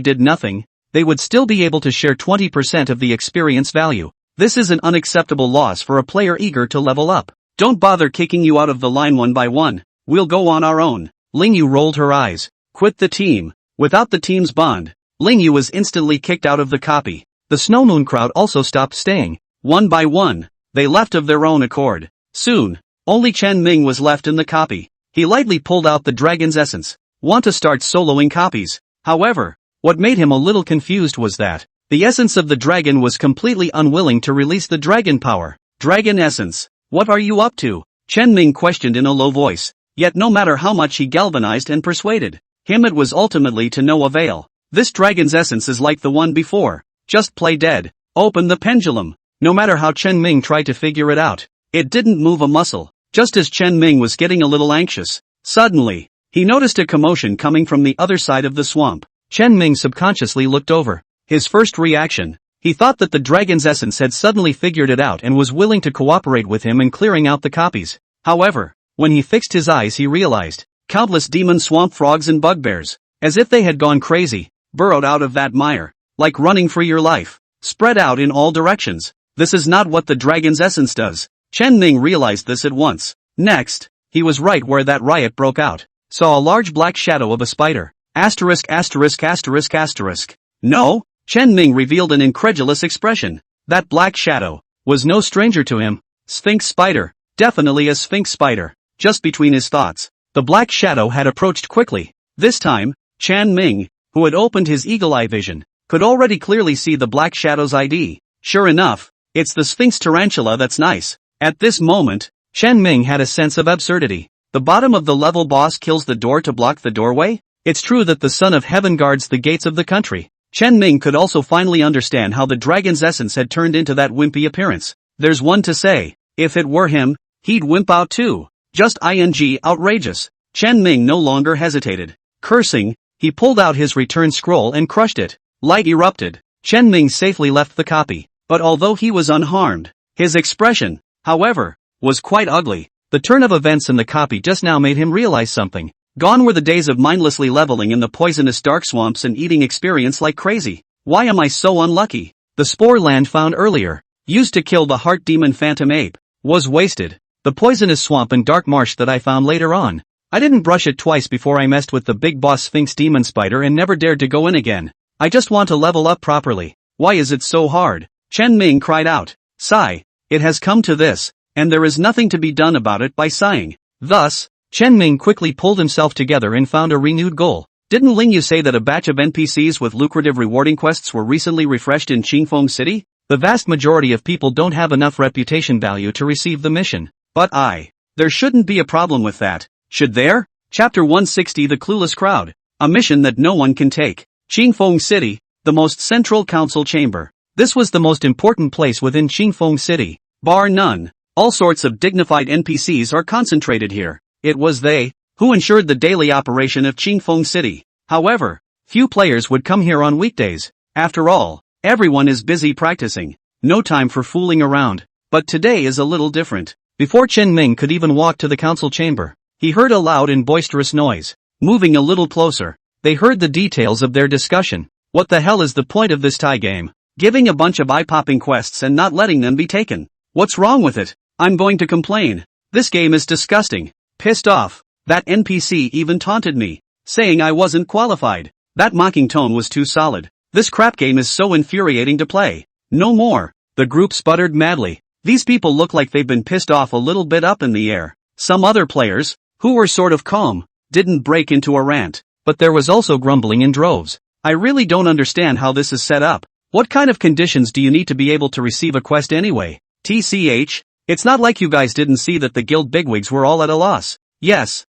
did nothing, they would still be able to share 20% of the experience value. This is an unacceptable loss for a player eager to level up. Don't bother kicking you out of the line one by one. We'll go on our own. Ling Yu rolled her eyes. Quit the team. Without the team's bond, Ling Yu was instantly kicked out of the copy. The Snow Moon crowd also stopped staying. One by one, they left of their own accord. Soon, only Chen Ming was left in the copy. He lightly pulled out the dragon's essence. Want to start soloing copies. However, what made him a little confused was that the essence of the dragon was completely unwilling to release the dragon power. Dragon essence, what are you up to? Chen Ming questioned in a low voice. Yet no matter how much he galvanized and persuaded him, it was ultimately to no avail. This dragon's essence is like the one before. Just play dead. Open the pendulum. No matter how Chen Ming tried to figure it out, it didn't move a muscle. Just as Chen Ming was getting a little anxious, suddenly, he noticed a commotion coming from the other side of the swamp. Chen Ming subconsciously looked over. His first reaction, he thought that the dragon's essence had suddenly figured it out and was willing to cooperate with him in clearing out the copies. However, when he fixed his eyes, he realized countless demon swamp frogs and bugbears, as if they had gone crazy, burrowed out of that mire, like running for your life, spread out in all directions. This is not what the dragon's essence does. Chen Ming realized this at once. Next, he was right where that riot broke out. Saw a large black shadow of a spider. Asterisk. No? Chen Ming revealed an incredulous expression. That black shadow was no stranger to him. Sphinx spider. Definitely a sphinx spider. Just between his thoughts, the black shadow had approached quickly. This time, Chen Ming, who had opened his eagle eye vision, could already clearly see the black shadow's ID. Sure enough, it's the sphinx tarantula. That's nice. At this moment, Chen Ming had a sense of absurdity. The bottom of the level boss kills the door to block the doorway? It's true that the Son of Heaven guards the gates of the country. Chen Ming could also finally understand how the dragon's essence had turned into that wimpy appearance. There's one to say, if it were him, he'd wimp out too. Just outrageous. Chen Ming no longer hesitated. Cursing, he pulled out his return scroll and crushed it. Light erupted. Chen Ming safely left the copy, but although he was unharmed, his expression, however, was quite ugly. The turn of events in the copy just now made him realize something. Gone were the days of mindlessly leveling in the poisonous dark swamps and eating experience like crazy. Why am I so unlucky? The spore land found earlier, used to kill the heart demon phantom ape, was wasted. The poisonous swamp and dark marsh that I found later on, I didn't brush it twice before I messed with the big boss Sphinx demon spider and never dared to go in again. I just want to level up properly. Why is it so hard? Chen Ming cried out. Sigh. It has come to this, and there is nothing to be done about it by sighing. Thus, Chen Ming quickly pulled himself together and found a renewed goal. Didn't Ling Yu say that a batch of NPCs with lucrative rewarding quests were recently refreshed in Qingfeng City? The vast majority of people don't have enough reputation value to receive the mission. But there shouldn't be a problem with that, should there? Chapter 160 The Clueless Crowd. A mission that no one can take. Qingfeng City, the most central council chamber. This was the most important place within Qingfeng City. Bar none, all sorts of dignified NPCs are concentrated here. It was they who ensured the daily operation of Qingfeng City. However, few players would come here on weekdays. After all, everyone is busy practicing. No time for fooling around. But today is a little different. Before Chen Ming could even walk to the council chamber, he heard a loud and boisterous noise. Moving a little closer, they heard the details of their discussion. What the hell is the point of this tie game? Giving a bunch of eye-popping quests and not letting them be taken. What's wrong with it? I'm going to complain. This game is disgusting. Pissed off. That NPC even taunted me, saying I wasn't qualified. That mocking tone was too solid. This crap game is so infuriating to play. No more. The group sputtered madly. These people look like they've been pissed off a little bit up in the air. Some other players, who were sort of calm, didn't break into a rant. But there was also grumbling in droves. I really don't understand how this is set up. What kind of conditions do you need to be able to receive a quest anyway? TCH, it's not like you guys didn't see that the guild bigwigs were all at a loss. Yes.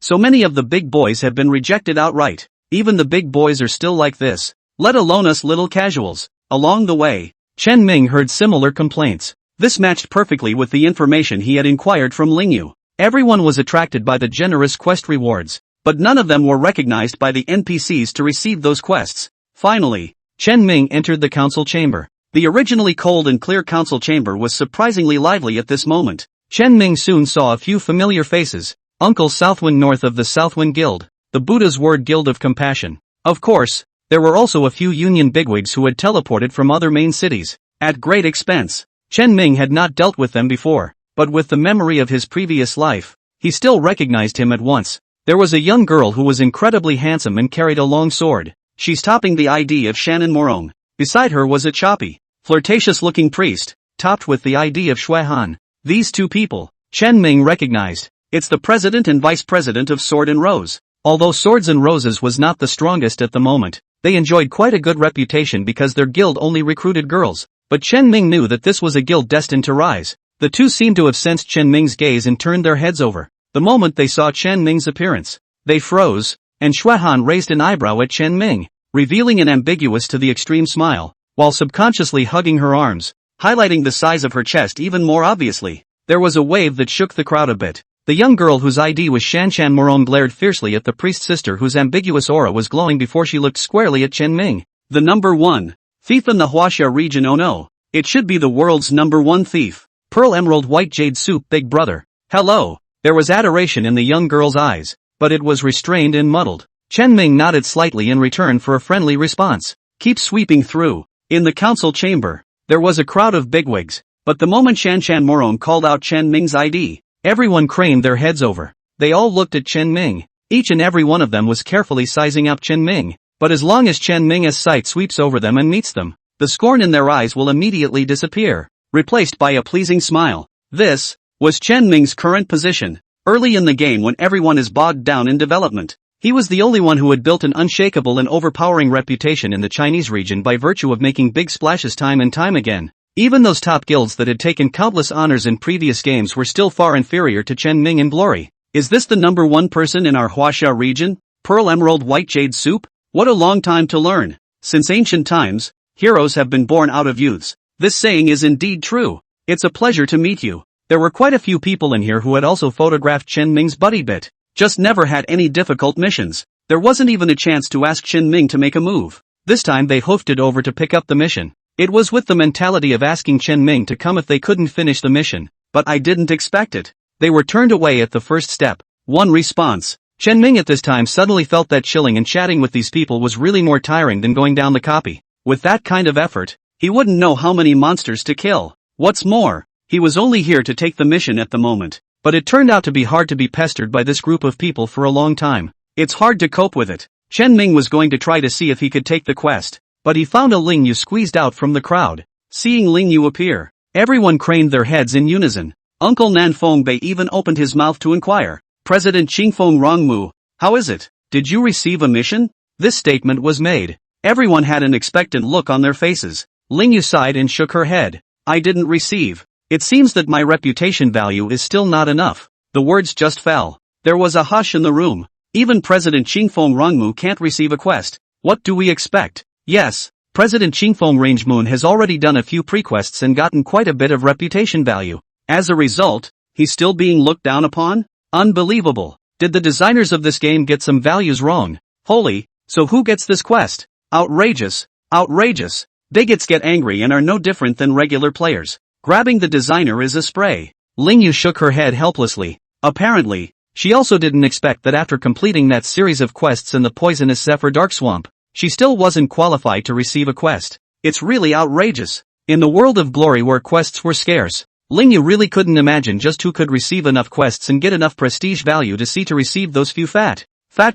So many of the big boys have been rejected outright. Even the big boys are still like this. Let alone us little casuals. Along the way, Chen Ming heard similar complaints. This matched perfectly with the information he had inquired from Ling Yu. Everyone was attracted by the generous quest rewards, but none of them were recognized by the NPCs to receive those quests. Finally, Chen Ming entered the council chamber. The originally cold and clear council chamber was surprisingly lively at this moment. Chen Ming soon saw a few familiar faces. Uncle Southwind north of the Southwind Guild, the Buddha's Word Guild of Compassion. Of course, there were also a few Union bigwigs who had teleported from other main cities, at great expense. Chen Ming had not dealt with them before, but with the memory of his previous life, he still recognized him at once. There was a young girl who was incredibly handsome and carried a long sword. She's topping the ID of Shannon Morong. Beside her was a choppy, flirtatious-looking priest, topped with the ID of Shui Han. These two people, Chen Ming recognized. It's the president and vice president of Sword and Rose. Although Swords and Roses was not the strongest at the moment, they enjoyed quite a good reputation because their guild only recruited girls. But Chen Ming knew that this was a guild destined to rise. The two seemed to have sensed Chen Ming's gaze and turned their heads over. The moment they saw Chen Ming's appearance, they froze, and Shui Han raised an eyebrow at Chen Ming, revealing an ambiguous to the extreme smile, while subconsciously hugging her arms, highlighting the size of her chest even more obviously. There was a wave that shook the crowd a bit. The young girl whose ID was Shanshan Morong glared fiercely at the priest's sister whose ambiguous aura was glowing before she looked squarely at Chen Ming. The number one thief in the Huaxia region. Oh no. It should be the world's number one thief. Pearl Emerald White Jade Soup Big Brother. Hello. There was adoration in the young girl's eyes, but it was restrained and muddled. Chen Ming nodded slightly in return for a friendly response. Keep sweeping through. In the council chamber, there was a crowd of bigwigs, but the moment Shanshan Morong called out Chen Ming's ID, everyone craned their heads over. They all looked at Chen Ming. Each and every one of them was carefully sizing up Chen Ming. But as long as Chen Ming's sight sweeps over them and meets them, the scorn in their eyes will immediately disappear, replaced by a pleasing smile. This was Chen Ming's current position. Early in the game when everyone is bogged down in development, he was the only one who had built an unshakable and overpowering reputation in the Chinese region by virtue of making big splashes time and time again. Even those top guilds that had taken countless honors in previous games were still far inferior to Chen Ming in glory. Is this the number one person in our Huaxia region? Pearl Emerald White Jade Soup? What a long time to learn. Since ancient times, heroes have been born out of youths. This saying is indeed true. It's a pleasure to meet you. There were quite a few people in here who had also photographed Chen Ming's buddy bit. Just never had any difficult missions. There wasn't even a chance to ask Chen Ming to make a move. This time they hoofed it over to pick up the mission. It was with the mentality of asking Chen Ming to come if they couldn't finish the mission, but I didn't expect it. They were turned away at the first step. One response. Chen Ming at this time suddenly felt that chilling and chatting with these people was really more tiring than going down the copy. With that kind of effort, he wouldn't know how many monsters to kill. What's more, he was only here to take the mission at the moment. But it turned out to be hard to be pestered by this group of people for a long time. It's hard to cope with it. Chen Ming was going to try to see if he could take the quest, but he found a Ling Yu squeezed out from the crowd. Seeing Ling Yu appear, everyone craned their heads in unison. Uncle Nan Fongbei even opened his mouth to inquire. President Qingfeng Rongmu, how is it? Did you receive a mission? This statement was made. Everyone had an expectant look on their faces. Ling Yu sighed and shook her head. I didn't receive. It seems that my reputation value is still not enough. The words just fell. There was a hush in the room. Even President Qingfeng Rongmu can't receive a quest. What do we expect? Yes, President Qingfeng Rangemoon has already done a few prequests and gotten quite a bit of reputation value. As a result, he's still being looked down upon? Unbelievable. Did the designers of this game get some values wrong? Holy, so who gets this quest? Outrageous. Outrageous. Bigots get angry and are no different than regular players. Grabbing the designer is a spray. Ling Yu shook her head helplessly. Apparently, she also didn't expect that after completing that series of quests in the poisonous Zephyr Dark Swamp, she still wasn't qualified to receive a quest. It's really outrageous. In the world of glory where quests were scarce, Ling Yu really couldn't imagine just who could receive enough quests and get enough prestige value to receive those few fat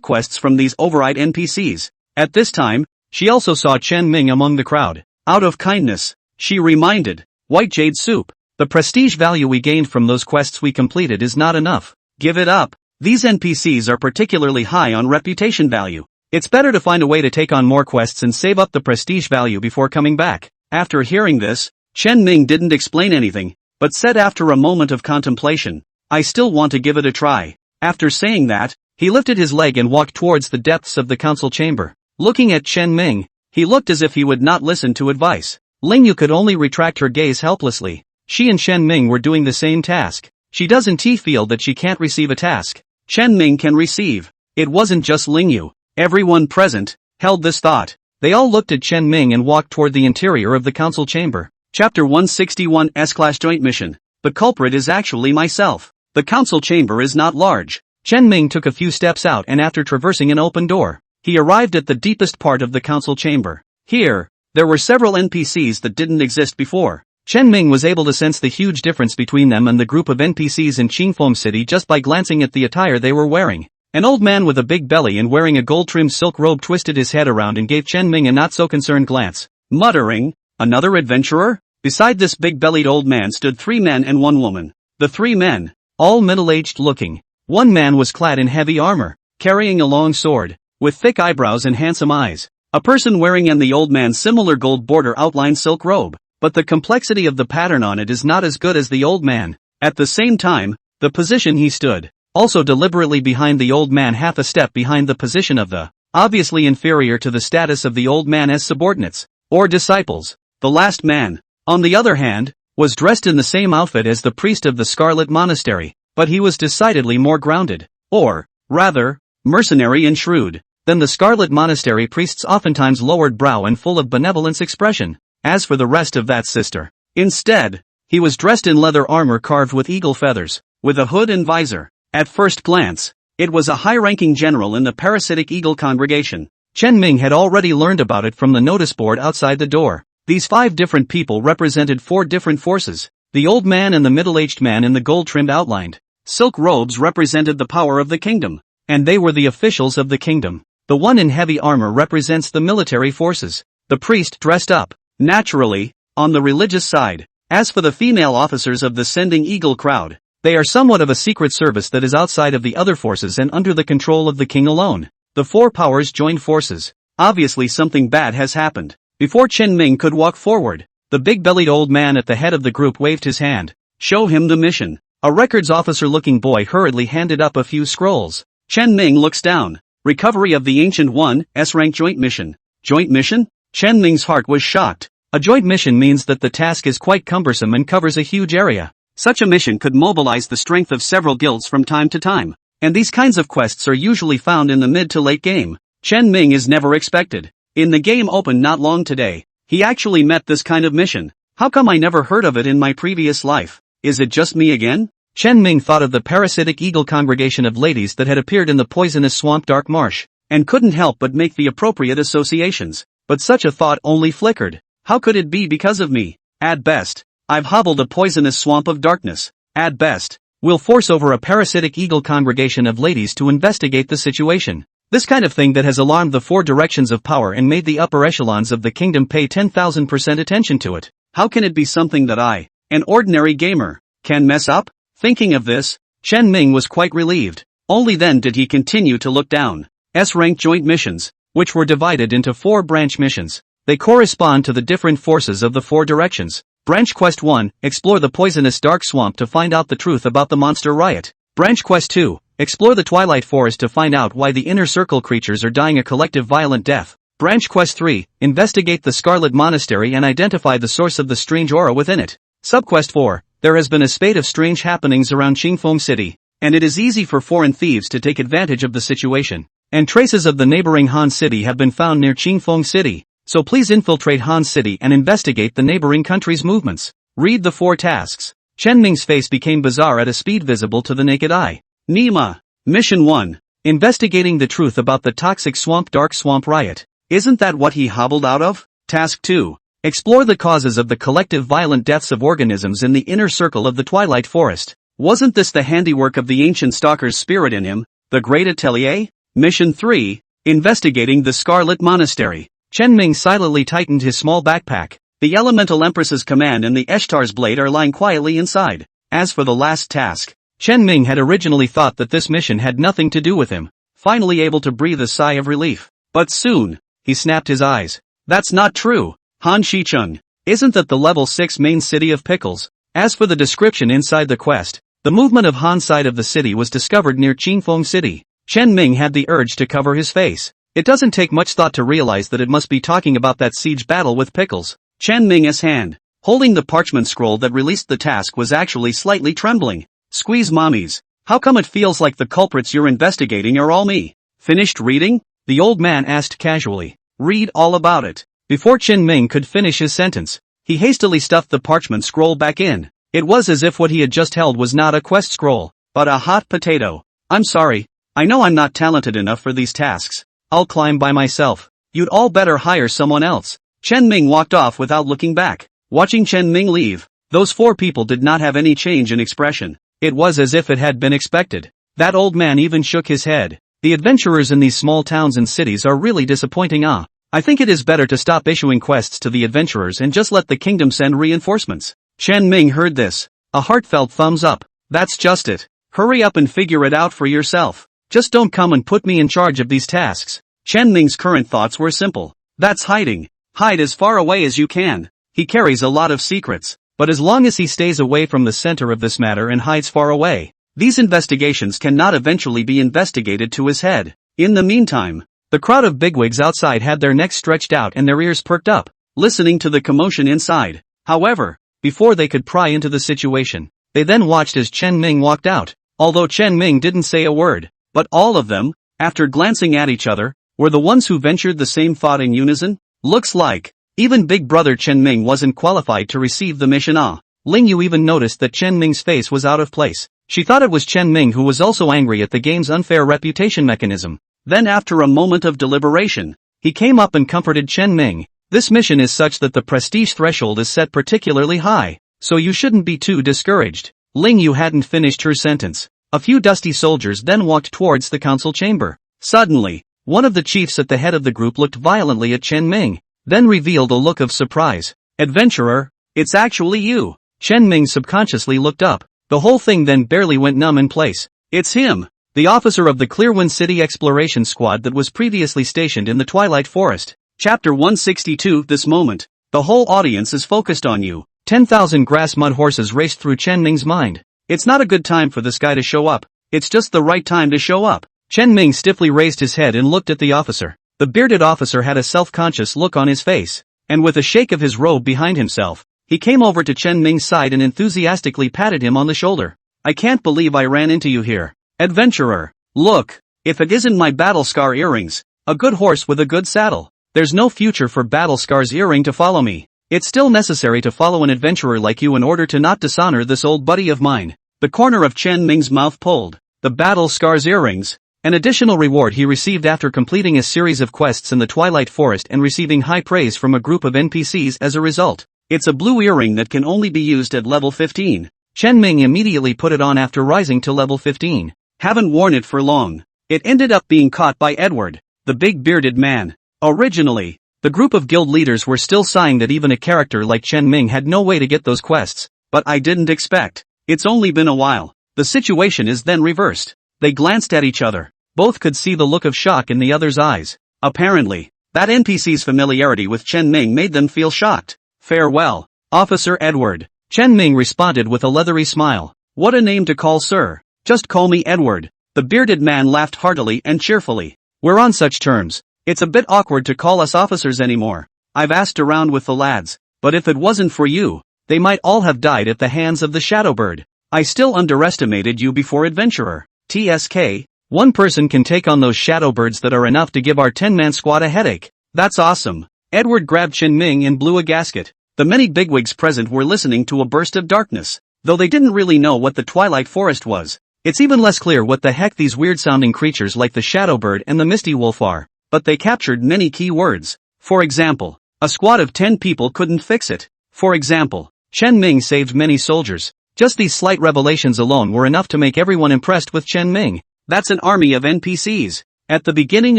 quests from these overeyed NPCs. At this time, she also saw Chen Ming among the crowd. Out of kindness, she reminded, White Jade Soup, the prestige value we gained from those quests we completed is not enough. Give it up. These NPCs are particularly high on reputation value. It's better to find a way to take on more quests and save up the prestige value before coming back. After hearing this, Chen Ming didn't explain anything, but said after a moment of contemplation, I still want to give it a try. After saying that, he lifted his leg and walked towards the depths of the council chamber. Looking at Chen Ming, he looked as if he would not listen to advice. Ling Yu could only retract her gaze helplessly. She and Chen Ming were doing the same task. She doesn't feel that she can't receive a task. Chen Ming can receive. It wasn't just Ling Yu. Everyone present held this thought. They all looked at Chen Ming and walked toward the interior of the council chamber. Chapter 161 S-Class Joint Mission. The culprit is actually myself. The council chamber is not large. Chen Ming took a few steps out and after traversing an open door, he arrived at the deepest part of the council chamber. Here, there were several NPCs that didn't exist before. Chen Ming was able to sense the huge difference between them and the group of NPCs in Qingfeng City just by glancing at the attire they were wearing. An old man with a big belly and wearing a gold-trimmed silk robe twisted his head around and gave Chen Ming a not-so-concerned glance. Muttering, another adventurer? Beside this big-bellied old man stood 3 men and 1 woman. The 3 men, all middle-aged looking. One man was clad in heavy armor, carrying a long sword, with thick eyebrows and handsome eyes. A person wearing the old man's similar gold border outlined silk robe, but the complexity of the pattern on it is not as good as the old man. At the same time, the position he stood, also deliberately behind the old man half a step behind the position of the, obviously inferior to the status of the old man as subordinates, or disciples. The last man, on the other hand, was dressed in the same outfit as the priest of the Scarlet Monastery, but he was decidedly more grounded, or, rather, mercenary and shrewd, than the Scarlet Monastery priest's oftentimes lowered brow and full of benevolence expression. As for the rest of that sister, instead, he was dressed in leather armor carved with eagle feathers, with a hood and visor. At first glance, it was a high-ranking general in the parasitic eagle congregation. Chen Ming had already learned about it from the notice board outside the door. These 5 different people represented 4 different forces. The old man and the middle-aged man in the gold-trimmed outlined silk robes represented the power of the kingdom, and they were the officials of the kingdom. The one in heavy armor represents the military forces. The priest dressed up, naturally, on the religious side. As for the female officers of the Sending Eagle crowd, they are somewhat of a secret service that is outside of the other forces and under the control of the king alone. The 4 powers joined forces. Obviously something bad has happened. Before Chen Ming could walk forward, the big-bellied old man at the head of the group waved his hand. Show him the mission. A records officer-looking boy hurriedly handed up a few scrolls. Chen Ming looks down. Recovery of the Ancient One, S-rank joint mission. Joint mission? Chen Ming's heart was shocked. A joint mission means that the task is quite cumbersome and covers a huge area. Such a mission could mobilize the strength of several guilds from time to time, and these kinds of quests are usually found in the mid to late game. Chen Ming is never expected. In the game open not long today, he actually met this kind of mission. How come I never heard of it in my previous life? Is it just me again? Chen Ming thought of the parasitic eagle congregation of ladies that had appeared in the poisonous swamp dark marsh, and couldn't help but make the appropriate associations. But such a thought only flickered. How could it be because of me? At best, I've hobbled a poisonous swamp of darkness. At best, we'll force over a parasitic eagle congregation of ladies to investigate the situation. This kind of thing that has alarmed the four directions of power and made the upper echelons of the kingdom pay 10,000% attention to it. How can it be something that I, an ordinary gamer, can mess up? Thinking of this, Chen Ming was quite relieved. Only then did he continue to look down. S-rank joint missions, which were divided into 4 branch missions. They correspond to the different forces of the 4 directions. Branch Quest 1, explore the poisonous dark swamp to find out the truth about the monster riot. Branch Quest 2, explore the Twilight Forest to find out why the inner circle creatures are dying a collective violent death. Branch Quest 3, investigate the Scarlet Monastery and identify the source of the strange aura within it. Subquest 4, there has been a spate of strange happenings around Qingfeng City, and it is easy for foreign thieves to take advantage of the situation. And traces of the neighboring Han City have been found near Qingfeng City, so please infiltrate Han City and investigate the neighboring country's movements. Read the 4 tasks. Chen Ming's face became bizarre at a speed visible to the naked eye. Nima. Mission 1. Investigating the truth about the toxic dark swamp riot. Isn't that what he hobbled out of? Task 2. Explore the causes of the collective violent deaths of organisms in the inner circle of the Twilight Forest. Wasn't this the handiwork of the ancient stalker's spirit in him, the Great Atelier? Mission 3. Investigating the Scarlet Monastery. Chen Ming silently tightened his small backpack. The Elemental Empress's command and the Eshtar's blade are lying quietly inside. As for the last task, Chen Ming had originally thought that this mission had nothing to do with him, finally able to breathe a sigh of relief. But soon, he snapped his eyes. That's not true. Han Shicheng. Isn't that the level 6 main city of pickles? As for the description inside the quest, the movement of Han side of the city was discovered near Qingfeng City. Chen Ming had the urge to cover his face. It doesn't take much thought to realize that it must be talking about that siege battle with pickles. Chen Ming's hand, holding the parchment scroll that released the task, was actually slightly trembling. Squeeze mommies. How come it feels like the culprits you're investigating are all me? Finished reading? The old man asked casually. Read all about it. Before Chen Ming could finish his sentence, he hastily stuffed the parchment scroll back in. It was as if what he had just held was not a quest scroll, but a hot potato. I'm sorry. I know I'm not talented enough for these tasks. I'll climb by myself. You'd all better hire someone else. Chen Ming walked off without looking back. Watching Chen Ming leave, those 4 people did not have any change in expression. It was as if it had been expected. That old man even shook his head. The adventurers in these small towns and cities are really disappointing. I think it is better to stop issuing quests to the adventurers and just let the kingdom send reinforcements. Chen Ming heard this. A heartfelt thumbs up. That's just it. Hurry up and figure it out for yourself. Just don't come and put me in charge of these tasks. Chen Ming's current thoughts were simple. That's hiding. Hide as far away as you can. He carries a lot of secrets, but as long as he stays away from the center of this matter and hides far away, these investigations cannot eventually be investigated to his head. In the meantime, the crowd of bigwigs outside had their necks stretched out and their ears perked up, listening to the commotion inside. However, before they could pry into the situation, they then watched as Chen Ming walked out. Although Chen Ming didn't say a word, but all of them, after glancing at each other, were the ones who ventured the same thought in unison. Looks like even big brother Chen Ming wasn't qualified to receive the mission. Ling Yu even noticed that Chen Ming's face was out of place. She thought it was Chen Ming who was also angry at the game's unfair reputation mechanism. Then after a moment of deliberation, he came up and comforted Chen Ming. This mission is such that the prestige threshold is set particularly high, so you shouldn't be too discouraged. Ling Yu hadn't finished her sentence. A few dusty soldiers then walked towards the council chamber. Suddenly, one of the chiefs at the head of the group looked violently at Chen Ming, then revealed a look of surprise. Adventurer, it's actually you. Chen Ming subconsciously looked up. The whole thing then barely went numb in place. It's him, the officer of the Clearwind City Exploration Squad that was previously stationed in the Twilight Forest. Chapter 162. This moment, the whole audience is focused on you. 10,000 grass mud horses raced through Chen Ming's mind. It's not a good time for this guy to show up. It's just the right time to show up. Chen Ming stiffly raised his head and looked at the officer. The bearded officer had a self-conscious look on his face, and with a shake of his robe behind himself, he came over to Chen Ming's side and enthusiastically patted him on the shoulder. I can't believe I ran into you here. Adventurer, look, if it isn't my battle scar earrings, a good horse with a good saddle. There's no future for Battle Scar's earring to follow me. It's still necessary to follow an adventurer like you in order to not dishonor this old buddy of mine. The corner of Chen Ming's mouth pulled. The Battle Scar's earrings. An additional reward he received after completing a series of quests in the Twilight Forest and receiving high praise from a group of NPCs as a result. It's a blue earring that can only be used at level 15. Chen Ming immediately put it on after rising to level 15. Haven't worn it for long. It ended up being caught by Edward, the big bearded man. Originally, the group of guild leaders were still sighing that even a character like Chen Ming had no way to get those quests, but I didn't expect. It's only been a while. The situation is then reversed. They glanced at each other. Both could see the look of shock in the other's eyes. Apparently, that NPC's familiarity with Chen Ming made them feel shocked. Farewell, Officer Edward. Chen Ming responded with a leathery smile. What a name to call sir. Just call me Edward. The bearded man laughed heartily and cheerfully. We're on such terms. It's a bit awkward to call us officers anymore. I've asked around with the lads, but if it wasn't for you, they might all have died at the hands of the Shadowbird. I still underestimated you before adventurer. TSK, one person can take on those Shadowbirds that are enough to give our 10-man squad a headache. That's awesome. Edward grabbed Chen Ming and blew a gasket. The many bigwigs present were listening to a burst of darkness, though they didn't really know what the Twilight Forest was. It's even less clear what the heck these weird-sounding creatures like the Shadowbird and the Misty Wolf are. But they captured many key words. For example, a squad of 10 people couldn't fix it. For example, Chen Ming saved many soldiers. Just these slight revelations alone were enough to make everyone impressed with Chen Ming. That's an army of NPCs. At the beginning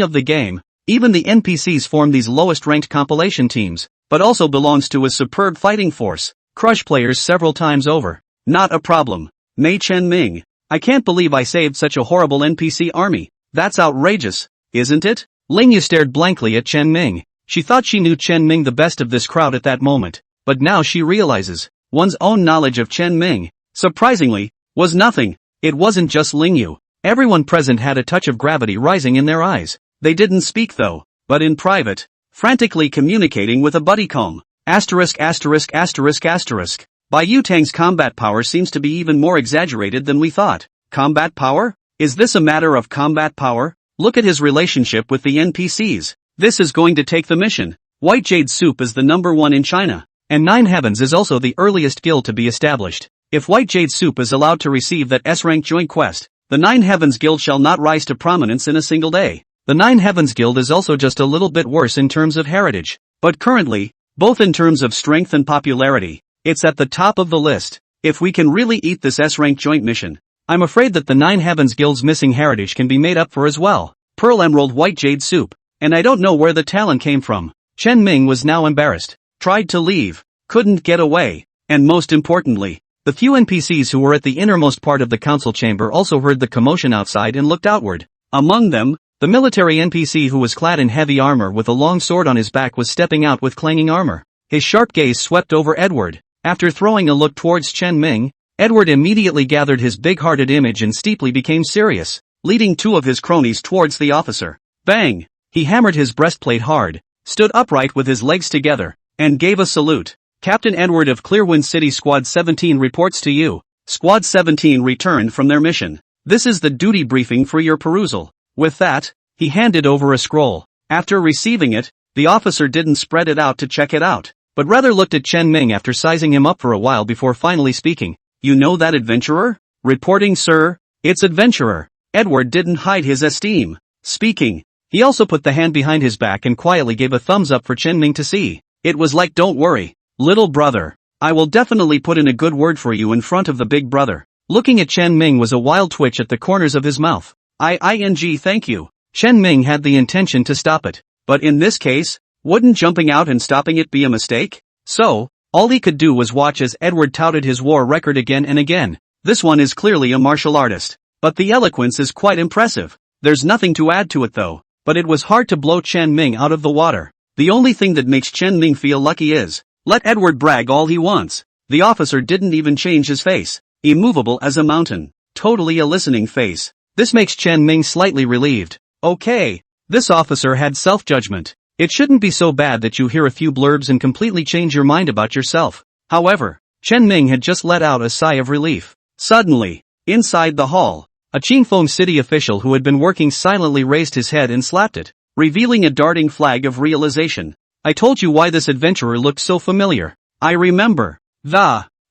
of the game, even the NPCs form these lowest-ranked compilation teams, but also belongs to a superb fighting force. Crush players several times over. Not a problem. Mei Chen Ming. I can't believe I saved such a horrible NPC army. That's outrageous, isn't it? Lingyu stared blankly at Chen Ming. She thought she knew Chen Ming the best of this crowd at that moment, but now she realizes, one's own knowledge of Chen Ming, surprisingly, was nothing. It wasn't just Lingyu. Everyone present had a touch of gravity rising in their eyes. They didn't speak though, but in private, frantically communicating with a buddycomb. Asterisk asterisk asterisk asterisk. Bai Yutang's combat power seems to be even more exaggerated than we thought. Combat power? Is this a matter of combat power? Look at his relationship with the NPCs. This is going to take the mission. White Jade Soup is the #1 in China, and Nine Heavens is also the earliest guild to be established. If White Jade Soup is allowed to receive that S-rank joint quest, the Nine Heavens Guild shall not rise to prominence in a single day. The Nine Heavens Guild is also just a little bit worse in terms of heritage, but currently, both in terms of strength and popularity, it's at the top of the list. If we can really eat this S-rank joint mission, I'm afraid that the Nine Heavens Guild's missing heritage can be made up for as well. Pearl Emerald White Jade Soup. And I don't know where the talent came from. Chen Ming was now embarrassed. Tried to leave. Couldn't get away. And most importantly, the few NPCs who were at the innermost part of the council chamber also heard the commotion outside and looked outward. Among them, the military NPC who was clad in heavy armor with a long sword on his back was stepping out with clanging armor. His sharp gaze swept over Edward. After throwing a look towards Chen Ming, Edward immediately gathered his big-hearted image and steeply became serious, leading two of his cronies towards the officer. Bang! He hammered his breastplate hard, stood upright with his legs together, and gave a salute. Captain Edward of Clearwind City Squad 17 reports to you. Squad 17 returned from their mission. This is the duty briefing for your perusal. With that, he handed over a scroll. After receiving it, the officer didn't spread it out to check it out, but rather looked at Chen Ming after sizing him up for a while before finally speaking. You know that adventurer? Reporting, sir. It's adventurer. Edward didn't hide his esteem. Speaking. He also put the hand behind his back and quietly gave a thumbs up for Chen Ming to see. It was like, don't worry, little brother. I will definitely put in a good word for you in front of the big brother. Looking at Chen Ming was a wild twitch at the corners of his mouth. Thank you. Chen Ming had the intention to stop it. But in this case, wouldn't jumping out and stopping it be a mistake? So, all he could do was watch as Edward touted his war record again and again. This one is clearly a martial artist. But the eloquence is quite impressive. There's nothing to add to it though. But it was hard to blow Chen Ming out of the water. The only thing that makes Chen Ming feel lucky is, let Edward brag all he wants. The officer didn't even change his face. Immovable as a mountain. Totally a listening face. This makes Chen Ming slightly relieved. Okay. This officer had self-judgment. It shouldn't be so bad that you hear a few blurbs and completely change your mind about yourself. However, Chen Ming had just let out a sigh of relief. Suddenly, inside the hall, a Qingfeng city official who had been working silently raised his head and slapped it. revealing a darting flag of realization. I told you why this adventurer looked so familiar. I remember.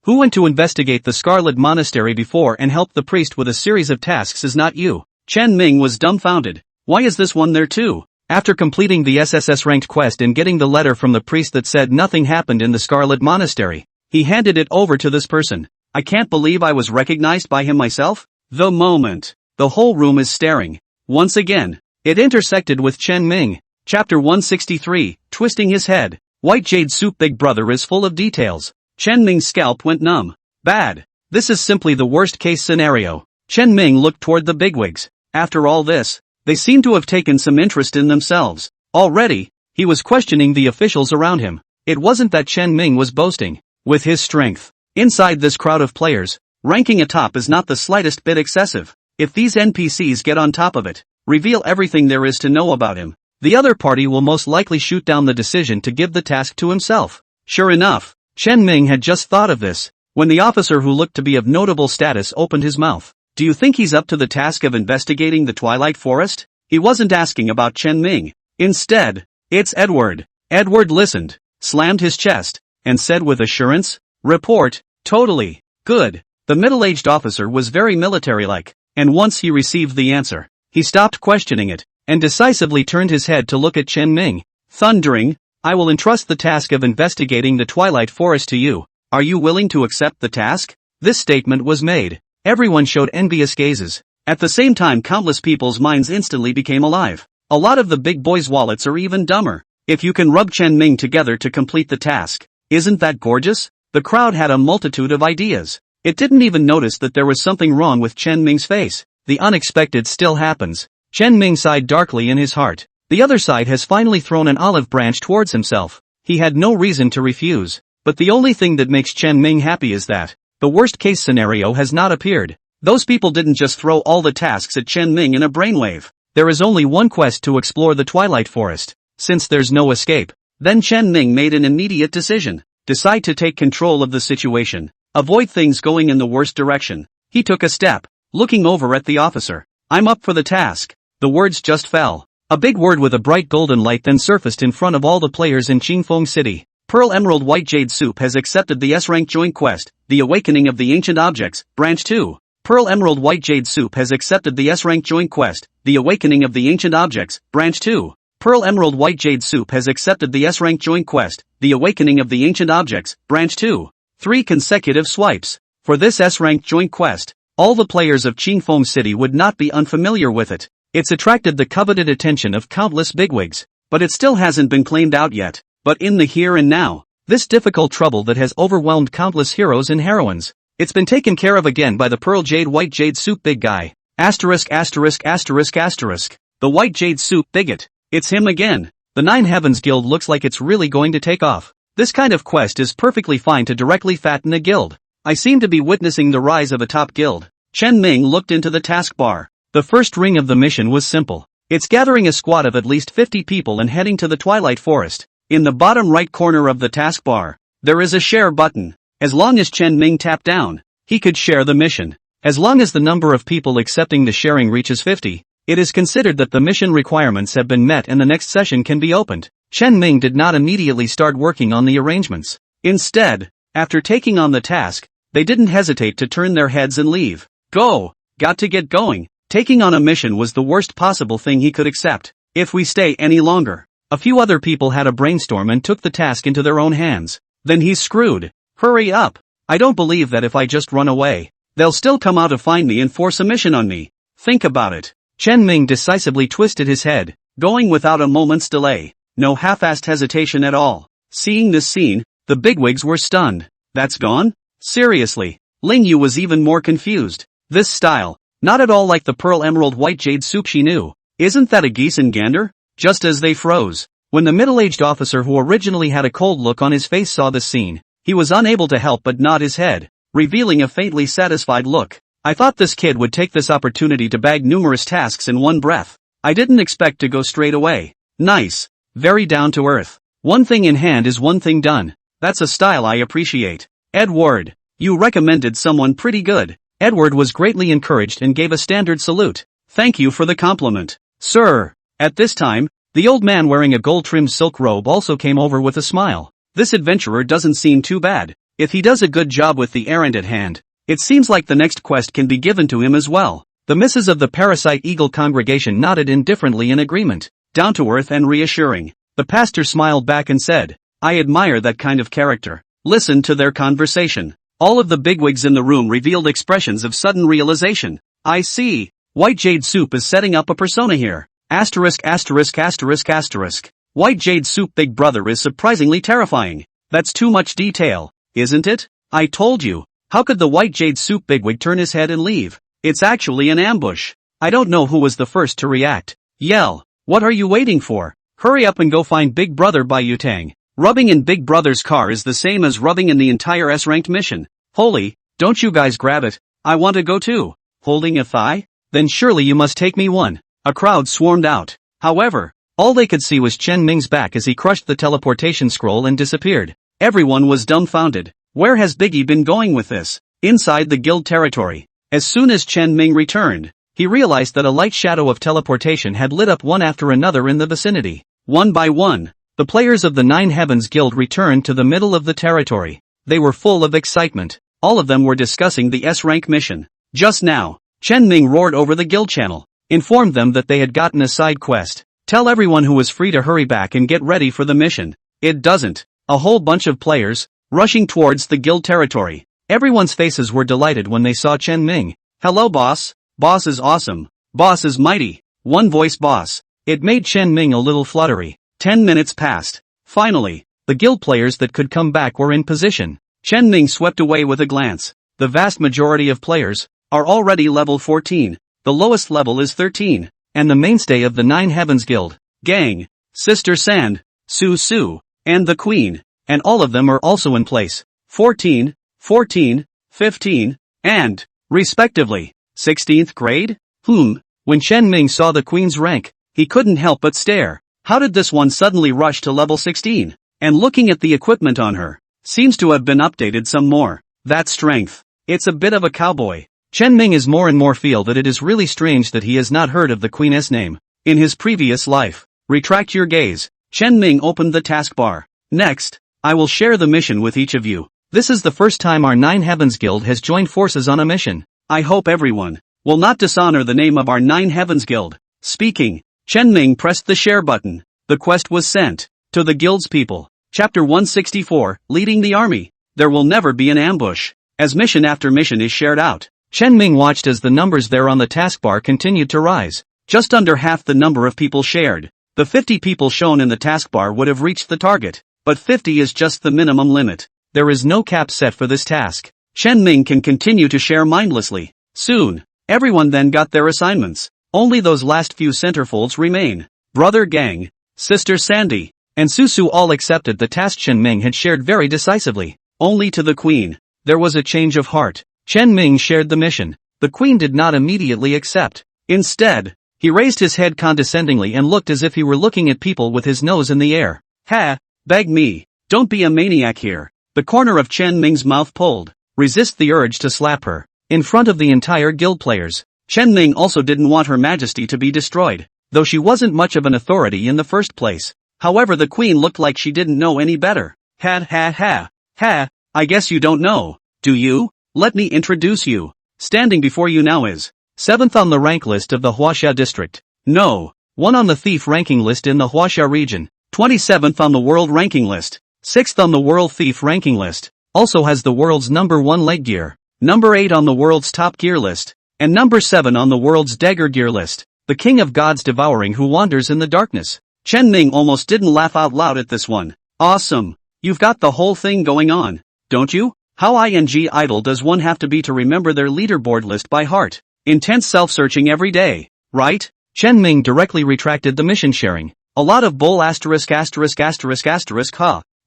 Who went to investigate the Scarlet Monastery before and helped the priest with a series of tasks is not you. Chen Ming was dumbfounded. Why is this one there too? After completing the SSS-ranked quest and getting the letter from the priest that said nothing happened in the Scarlet Monastery, he handed it over to this person. I can't believe I was recognized by him myself. The moment. The whole room is staring. Once again. It intersected with Chen Ming. Chapter 163, Twisting His Head. White Jade Soup Big Brother is full of details. Chen Ming's scalp went numb. Bad. This is simply the worst case scenario. Chen Ming looked toward the bigwigs. After all this, they seem to have taken some interest in themselves. Already, he was questioning the officials around him. It wasn't that Chen Ming was boasting. With his strength, inside this crowd of players, ranking atop is not the slightest bit excessive. If these NPCs get on top of it, reveal everything there is to know about him, the other party will most likely shoot down the decision to give the task to himself. Sure enough, Chen Ming had just thought of this, when the officer who looked to be of notable status opened his mouth. Do you think he's up to the task of investigating the Twilight Forest? He wasn't asking about Chen Ming. Instead, it's Edward. Edward listened, slammed his chest, and said with assurance, "Report, totally, good." The middle-aged officer was very military-like, and once he received the answer, he stopped questioning it, and decisively turned his head to look at Chen Ming. Thundering, "I will entrust the task of investigating the Twilight Forest to you. Are you willing to accept the task?" This statement was made. Everyone showed envious gazes. At the same time, countless people's minds instantly became alive. A lot of the big boys' wallets are even dumber. If you can rub Chen Ming together to complete the task, isn't that gorgeous? The crowd had a multitude of ideas. It didn't even notice that there was something wrong with Chen Ming's face. The unexpected still happens. Chen Ming sighed darkly in his heart. The other side has finally thrown an olive branch towards himself. He had no reason to refuse. But the only thing that makes Chen Ming happy is that the worst-case scenario has not appeared. Those people didn't just throw all the tasks at Chen Ming in a brainwave. There is only one quest to explore the Twilight Forest. Since there's no escape, then Chen Ming made an immediate decision. Decide to take control of the situation. Avoid things going in the worst direction. He took a step, looking over at the officer. "I'm up for the task." The words just fell. A big word with a bright golden light then surfaced in front of all the players in Qingfeng City. Pearl Emerald White Jade Soup has accepted the S-Rank Joint Quest, The Awakening of the Ancient Objects, Branch 2. Pearl Emerald White Jade Soup has accepted the S-Rank Joint Quest, The Awakening of the Ancient Objects, Branch 2. Pearl Emerald White Jade Soup has accepted the S-Rank Joint Quest, The Awakening of the Ancient Objects, Branch 2. 3 consecutive swipes. For this S-Rank Joint Quest, all the players of Qingfeng City would not be unfamiliar with it. It's attracted the coveted attention of countless bigwigs, but it still hasn't been claimed out yet. But in the here and now, this difficult trouble that has overwhelmed countless heroes and heroines, it's been taken care of again by the Pearl Jade White Jade Soup big guy. Asterisk asterisk asterisk asterisk. The White Jade Soup bigot. It's him again. The Nine Heavens Guild looks like it's really going to take off. This kind of quest is perfectly fine to directly fatten a guild. I seem to be witnessing the rise of a top guild. Chen Ming looked into the taskbar. The first ring of the mission was simple. It's gathering a squad of at least 50 people and heading to the Twilight Forest. In the bottom right corner of the taskbar, there is a share button. As long as Chen Ming tapped down, he could share the mission. As long as the number of people accepting the sharing reaches 50, it is considered that the mission requirements have been met and the next session can be opened. Chen Ming did not immediately start working on the arrangements. Instead, after taking on the task, they didn't hesitate to turn their heads and leave. Go! Got to get going. Taking on a mission was the worst possible thing he could accept. If we stay any longer. A few other people had a brainstorm and took the task into their own hands. Then he's screwed. Hurry up. I don't believe that if I just run away, they'll still come out to find me and force a mission on me. Think about it. Chen Ming decisively twisted his head, going without a moment's delay. No half-assed hesitation at all. Seeing this scene, the bigwigs were stunned. That's gone? Seriously. Ling Yu was even more confused. This style, not at all like the Pearl Emerald White Jade Soup she knew. Isn't that a geese and gander? Just as they froze, when the middle-aged officer who originally had a cold look on his face saw this scene, he was unable to help but nod his head, revealing a faintly satisfied look. I thought this kid would take this opportunity to bag numerous tasks in one breath. I didn't expect to go straight away. Nice. Very down to earth. One thing in hand is one thing done. That's a style I appreciate. Edward, you recommended someone pretty good. Edward was greatly encouraged and gave a standard salute. Thank you for the compliment, sir. At this time, The old man wearing a gold-trimmed silk robe also came over with a smile. This adventurer doesn't seem too bad. If he does a good job with the errand at hand, it seems like the next quest can be given to him as well. The missus of the Parasite Eagle congregation nodded indifferently in agreement. Down to earth and reassuring. The pastor smiled back and said, I admire that kind of character. Listen to their conversation. All of the bigwigs in the room revealed expressions of sudden realization. I see. White Jade Soup is setting up a persona here. Asterisk asterisk asterisk asterisk. White Jade Soup Big Brother is surprisingly terrifying. That's too much detail, isn't it? I told you. How could the White Jade Soup bigwig turn his head and leave? It's actually an ambush. I don't know who was the first to react. Yell. What are you waiting for? Hurry up and go find Big Brother by Yutang. Rubbing in Big Brother's car is the same as rubbing in the entire S-ranked mission. Holy, don't you guys grab it. I want to go too. Holding a thigh? Then surely you must take me one. A crowd swarmed out. However, all they could see was Chen Ming's back as he crushed the teleportation scroll and disappeared. Everyone was dumbfounded. Where has Biggie been going with this? Inside the guild territory. As soon as Chen Ming returned, he realized that a light shadow of teleportation had lit up one after another in the vicinity. One by one, the players of the Nine Heavens Guild returned to the middle of the territory. They were full of excitement. All of them were discussing the S-rank mission. Just now, Chen Ming roared over the guild channel, informed them that they had gotten a side quest. Tell everyone who was free to hurry back and get ready for the mission. It doesn't. A whole bunch of players, rushing towards the guild territory. Everyone's faces were delighted when they saw Chen Ming. Hello boss. Boss is awesome. Boss is mighty. One voice boss. It made Chen Ming a little fluttery. 10 minutes passed. Finally, the guild players that could come back were in position. Chen Ming swept away with a glance. The vast majority of players are already level 14. The lowest level is 13. And the mainstay of the Nine Heavens Guild, Gang, Sister Sand, Su Su, and the Queen, and all of them are also in place. 14, 14, 15, and, respectively, 16th grade? When Chen Ming saw the Queen's rank, he couldn't help but stare. How did this one suddenly rush to level 16? And looking at the equipment on her, seems to have been updated some more. That strength. It's a bit of a cowboy. Chen Ming is more and more feel that it is really strange that he has not heard of the Queen's name in his previous life. Retract your gaze. Chen Ming opened the taskbar. Next, I will share the mission with each of you. This is the first time our Nine Heavens Guild has joined forces on a mission. I hope everyone will not dishonor the name of our Nine Heavens Guild. Speaking, Chen Ming pressed the share button. The quest was sent to the guild's people. Chapter 164, Leading the Army. There will never be an ambush. As mission after mission is shared out, Chen Ming watched as the numbers there on the taskbar continued to rise. Just under half the number of people shared. The 50 people shown in the taskbar would have reached the target, but 50 is just the minimum limit. There is no cap set for this task. Chen Ming can continue to share mindlessly. Soon, everyone then got their assignments. Only those last few centerfolds remain. Brother Gang, Sister Sandy, and Susu all accepted the task Chen Ming had shared very decisively. Only to the Queen, there was a change of heart. Chen Ming shared the mission. The Queen did not immediately accept. Instead, he raised his head condescendingly and looked as if he were looking at people with his nose in the air. Ha! Beg me, don't be a maniac here. The corner of Chen Ming's mouth pulled. Resist the urge to slap her. In front of the entire guild players. Chen Ming also didn't want Her Majesty to be destroyed, though she wasn't much of an authority in the first place. However, the Queen looked like she didn't know any better. Ha ha ha. Ha, I guess you don't know, do you? Let me introduce you. Standing before you now is 7th on the rank list of the Huaxia district. No, 1 on the thief ranking list in the Huaxia region. 27th on the world ranking list. 6th on the world thief ranking list. Also has the world's number 1 leg gear. Number 8 on the world's top gear list. And number 7 on the world's dagger gear list. The king of gods devouring who wanders in the darkness. Chen Ming almost didn't laugh out loud at this one. Awesome. You've got the whole thing going on, don't you? How idle does one have to be to remember their leaderboard list by heart? Intense self-searching every day, right? Chen Ming directly retracted the mission sharing. A lot of bull asterisk.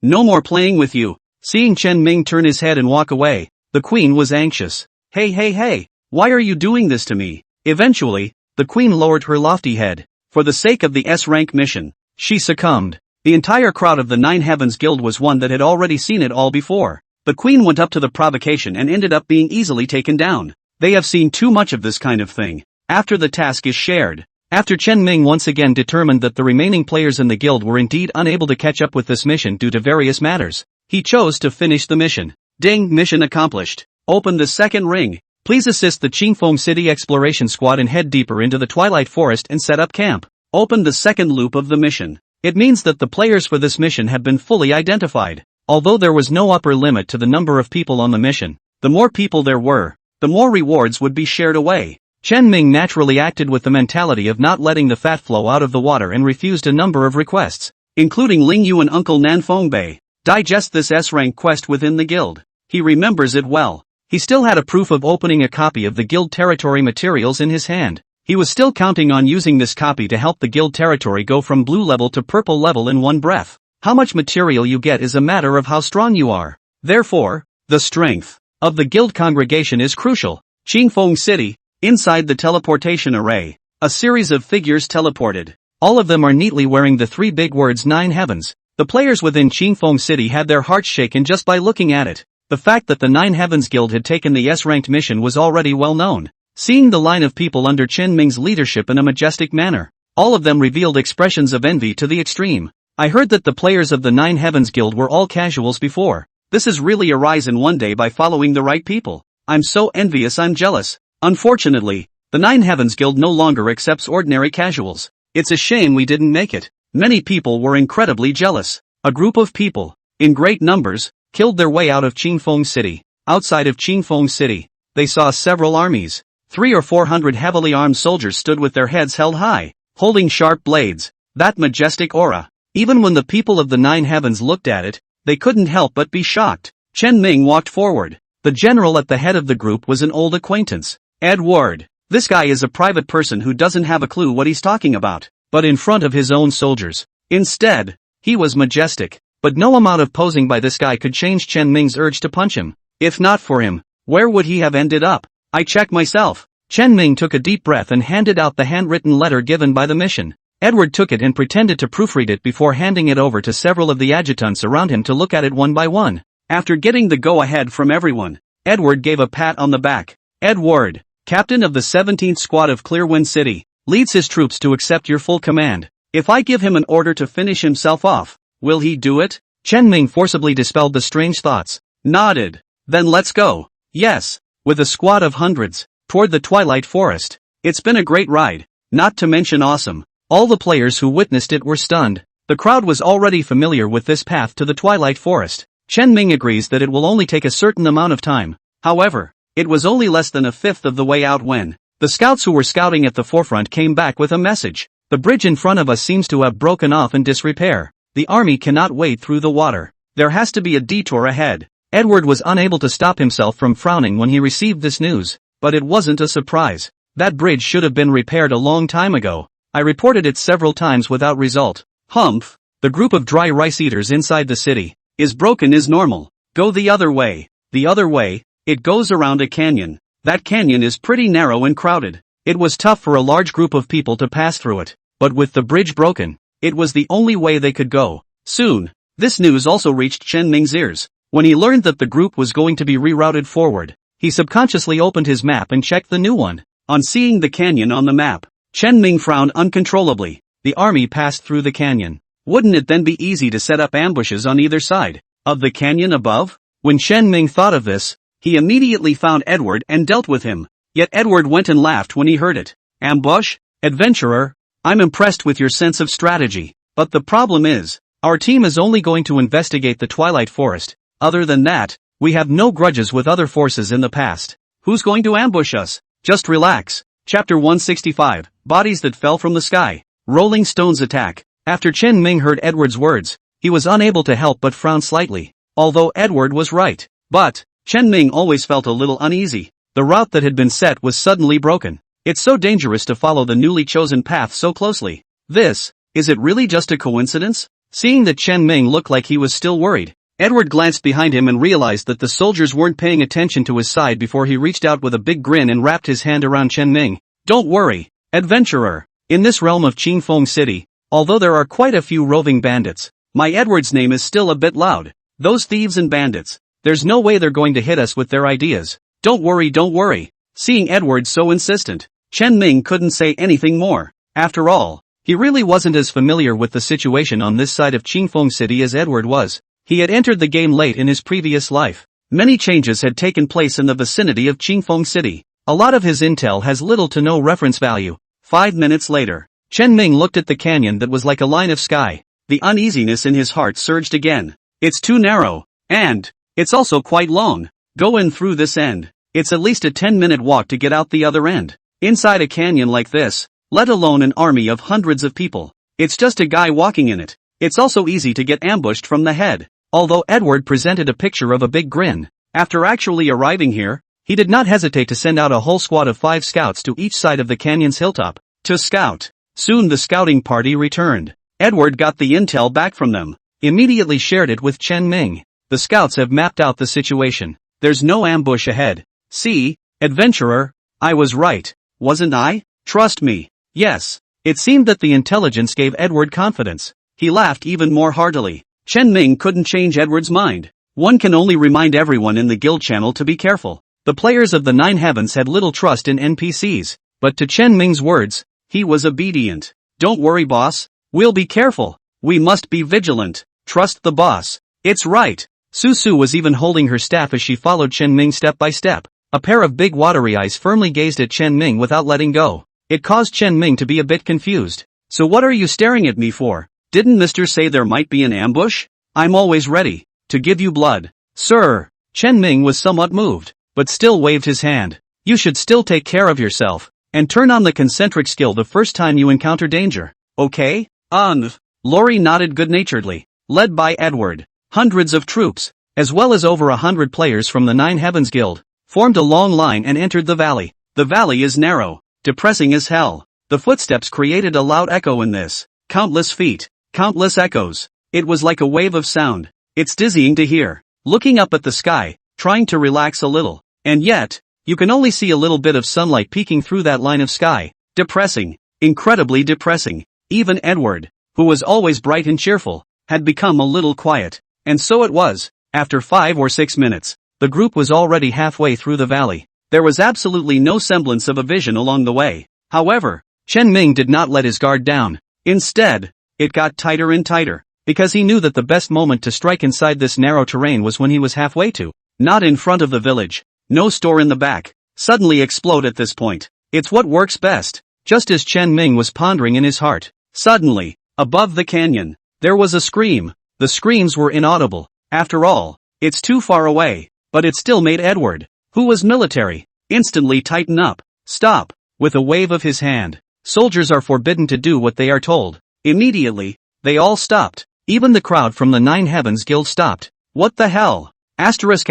No more playing with you. Seeing Chen Ming turn his head and walk away, the Queen was anxious. Hey, why are you doing this to me? Eventually, the Queen lowered her lofty head. For the sake of the S-rank mission, she succumbed. The entire crowd of the Nine Heavens Guild was one that had already seen it all before. The Queen went up to the provocation and ended up being easily taken down. They have seen too much of this kind of thing. After the task is shared, After Chen Ming once again determined that the remaining players in the guild were indeed unable to catch up with this mission due to various matters, he chose to finish the mission. Ding, mission accomplished. Open the second ring. Please assist the Qingfeng City Exploration Squad and head deeper into the Twilight Forest and set up camp. Open the second loop of the mission. It means that the players for this mission have been fully identified. Although there was no upper limit to the number of people on the mission, the more people there were, the more rewards would be shared away. Chen Ming naturally acted with the mentality of not letting the fat flow out of the water and refused a number of requests, including Ling Yu and Uncle Nanfeng Bei. Digest this S-rank quest within the guild. He remembers it well. He still had a proof of opening a copy of the guild territory materials in his hand. He was still counting on using this copy to help the guild territory go from blue level to purple level in one breath. How much material you get is a matter of how strong you are. Therefore, the strength of the guild congregation is crucial. Qingfeng City, inside the teleportation array, a series of figures teleported. All of them are neatly wearing the three big words 9 heavens. The players within Qingfeng City had their hearts shaken just by looking at it. The fact that the 9 Heavens Guild had taken the S-ranked mission was already well known. Seeing the line of people under Chen Ming's leadership in a majestic manner, all of them revealed expressions of envy to the extreme. I heard that the players of the 9 Heavens Guild were all casuals before. This is really a rise in one day by following the right people. I'm so envious, I'm jealous. Unfortunately, the 9 Heavens Guild no longer accepts ordinary casuals. It's a shame we didn't make it. Many people were incredibly jealous. A group of people, in great numbers, killed their way out of Qingfeng City. Outside of Qingfeng City, they saw several armies. 300 or 400 heavily armed soldiers stood with their heads held high, holding sharp blades. That majestic aura. Even when the people of the 9 heavens looked at it, they couldn't help but be shocked. Chen Ming walked forward. The general at the head of the group was an old acquaintance. Edward. This guy is a private person who doesn't have a clue what he's talking about, but in front of his own soldiers. Instead, he was majestic. But no amount of posing by this guy could change Chen Ming's urge to punch him. If not for him, where would he have ended up? I check myself. Chen Ming took a deep breath and handed out the handwritten letter given by the mission. Edward took it and pretended to proofread it before handing it over to several of the adjutants around him to look at it one by one. After getting the go-ahead from everyone, Edward gave a pat on the back. Edward, captain of the 17th Squad of Clearwind City, leads his troops to accept your full command. If I give him an order to finish himself off, will he do it? Chen Ming forcibly dispelled the strange thoughts. Nodded. Then let's go. Yes. With a squad of hundreds, toward the Twilight Forest. It's been a great ride, not to mention awesome. All the players who witnessed it were stunned. The crowd was already familiar with this path to the Twilight Forest. Chen Ming agrees that it will only take a certain amount of time. However, it was only less than a fifth of the way out when the scouts who were scouting at the forefront came back with a message. The bridge in front of us seems to have broken off in disrepair. The army cannot wade through the water. There has to be a detour ahead. Edward was unable to stop himself from frowning when he received this news, but it wasn't a surprise. That bridge should have been repaired a long time ago. I reported it several times without result. Humph. The group of dry rice eaters inside the city is broken is normal. Go the other way. The other way, it goes around a canyon. That canyon is pretty narrow and crowded. It was tough for a large group of people to pass through it, but with the bridge broken, it was the only way they could go. Soon, this news also reached Chen Ming's ears. When he learned that the group was going to be rerouted forward, he subconsciously opened his map and checked the new one. On seeing the canyon on the map, Chen Ming frowned uncontrollably. The army passed through the canyon. Wouldn't it then be easy to set up ambushes on either side of the canyon above? When Chen Ming thought of this, he immediately found Edward and dealt with him. Yet Edward went and laughed when he heard it. Ambush? Adventurer? I'm impressed with your sense of strategy. But the problem is, our team is only going to investigate the Twilight Forest. Other than that, we have no grudges with other forces in the past. Who's going to ambush us? Just relax. Chapter 165, Bodies That Fell from the Sky. Rolling Stones Attack. After Chen Ming heard Edward's words, he was unable to help but frown slightly. Although Edward was right. But, Chen Ming always felt a little uneasy. The route that had been set was suddenly broken. It's so dangerous to follow the newly chosen path so closely. Is it really just a coincidence? Seeing that Chen Ming looked like he was still worried, Edward glanced behind him and realized that the soldiers weren't paying attention to his side before he reached out with a big grin and wrapped his hand around Chen Ming. Don't worry, adventurer. In this realm of Qingfeng City, although there are quite a few roving bandits, my Edward's name is still a bit loud. Those thieves and bandits, there's no way they're going to hit us with their ideas. Don't worry, don't worry. Seeing Edward so insistent, Chen Ming couldn't say anything more. After all, he really wasn't as familiar with the situation on this side of Qingfeng City as Edward was. He had entered the game late in his previous life. Many changes had taken place in the vicinity of Qingfeng City. A lot of his intel has little to no reference value. 5 minutes later, Chen Ming looked at the canyon that was like a line of sky. The uneasiness in his heart surged again. It's too narrow, and it's also quite long. Go in through this end. It's at least a 10-minute walk to get out the other end. Inside a canyon like this, let alone an army of hundreds of people, it's just a guy walking in it. It's also easy to get ambushed from the head. Although Edward presented a picture of a big grin, after actually arriving here, he did not hesitate to send out a whole squad of 5 scouts to each side of the canyon's hilltop, to scout. Soon the scouting party returned. Edward got the intel back from them, immediately shared it with Chen Ming. The scouts have mapped out the situation. There's no ambush ahead. See, adventurer, I was right, wasn't I? Trust me. Yes. It seemed that the intelligence gave Edward confidence. He laughed even more heartily. Chen Ming couldn't change Edward's mind. One can only remind everyone in the guild channel to be careful. The players of the Nine Heavens had little trust in NPCs, but to Chen Ming's words, he was obedient. Don't worry, boss. We'll be careful. We must be vigilant. Trust the boss. It's right. Su was even holding her staff as she followed Chen Ming step by step. A pair of big watery eyes firmly gazed at Chen Ming without letting go. It caused Chen Ming to be a bit confused. So what are you staring at me for? Didn't Mister say there might be an ambush? I'm always ready to give you blood. Sir. Chen Ming was somewhat moved, but still waved his hand. You should still take care of yourself, and turn on the concentric skill the first time you encounter danger. Okay? Lori nodded good-naturedly. Led by Edward, hundreds of troops, as well as over 100 players from the Nine Heavens Guild, formed a long line and entered the valley. The valley is narrow, depressing as hell. The footsteps created a loud echo in this. Countless feet, countless echoes. It was like a wave of sound. It's dizzying to hear. Looking up at the sky, trying to relax a little. And yet, you can only see a little bit of sunlight peeking through that line of sky. Depressing. Incredibly depressing. Even Edward, who was always bright and cheerful, had become a little quiet. And so it was. After 5 or 6 minutes, the group was already halfway through the valley. There was absolutely no semblance of a vision along the way. However, Chen Ming did not let his guard down. Instead, it got tighter and tighter, because he knew that the best moment to strike inside this narrow terrain was when he was halfway to. Not in front of the village. No store in the back. Suddenly explode at this point. It's what works best. Just as Chen Ming was pondering in his heart, suddenly, above the canyon, there was a scream. The screams were inaudible. After all, it's too far away, but it still made Edward, who was military, instantly tighten up. Stop. With a wave of his hand. Soldiers are forbidden to do what they are told. Immediately, they all stopped. Even the crowd from the Nine Heavens Guild stopped. What the hell? Asterisk.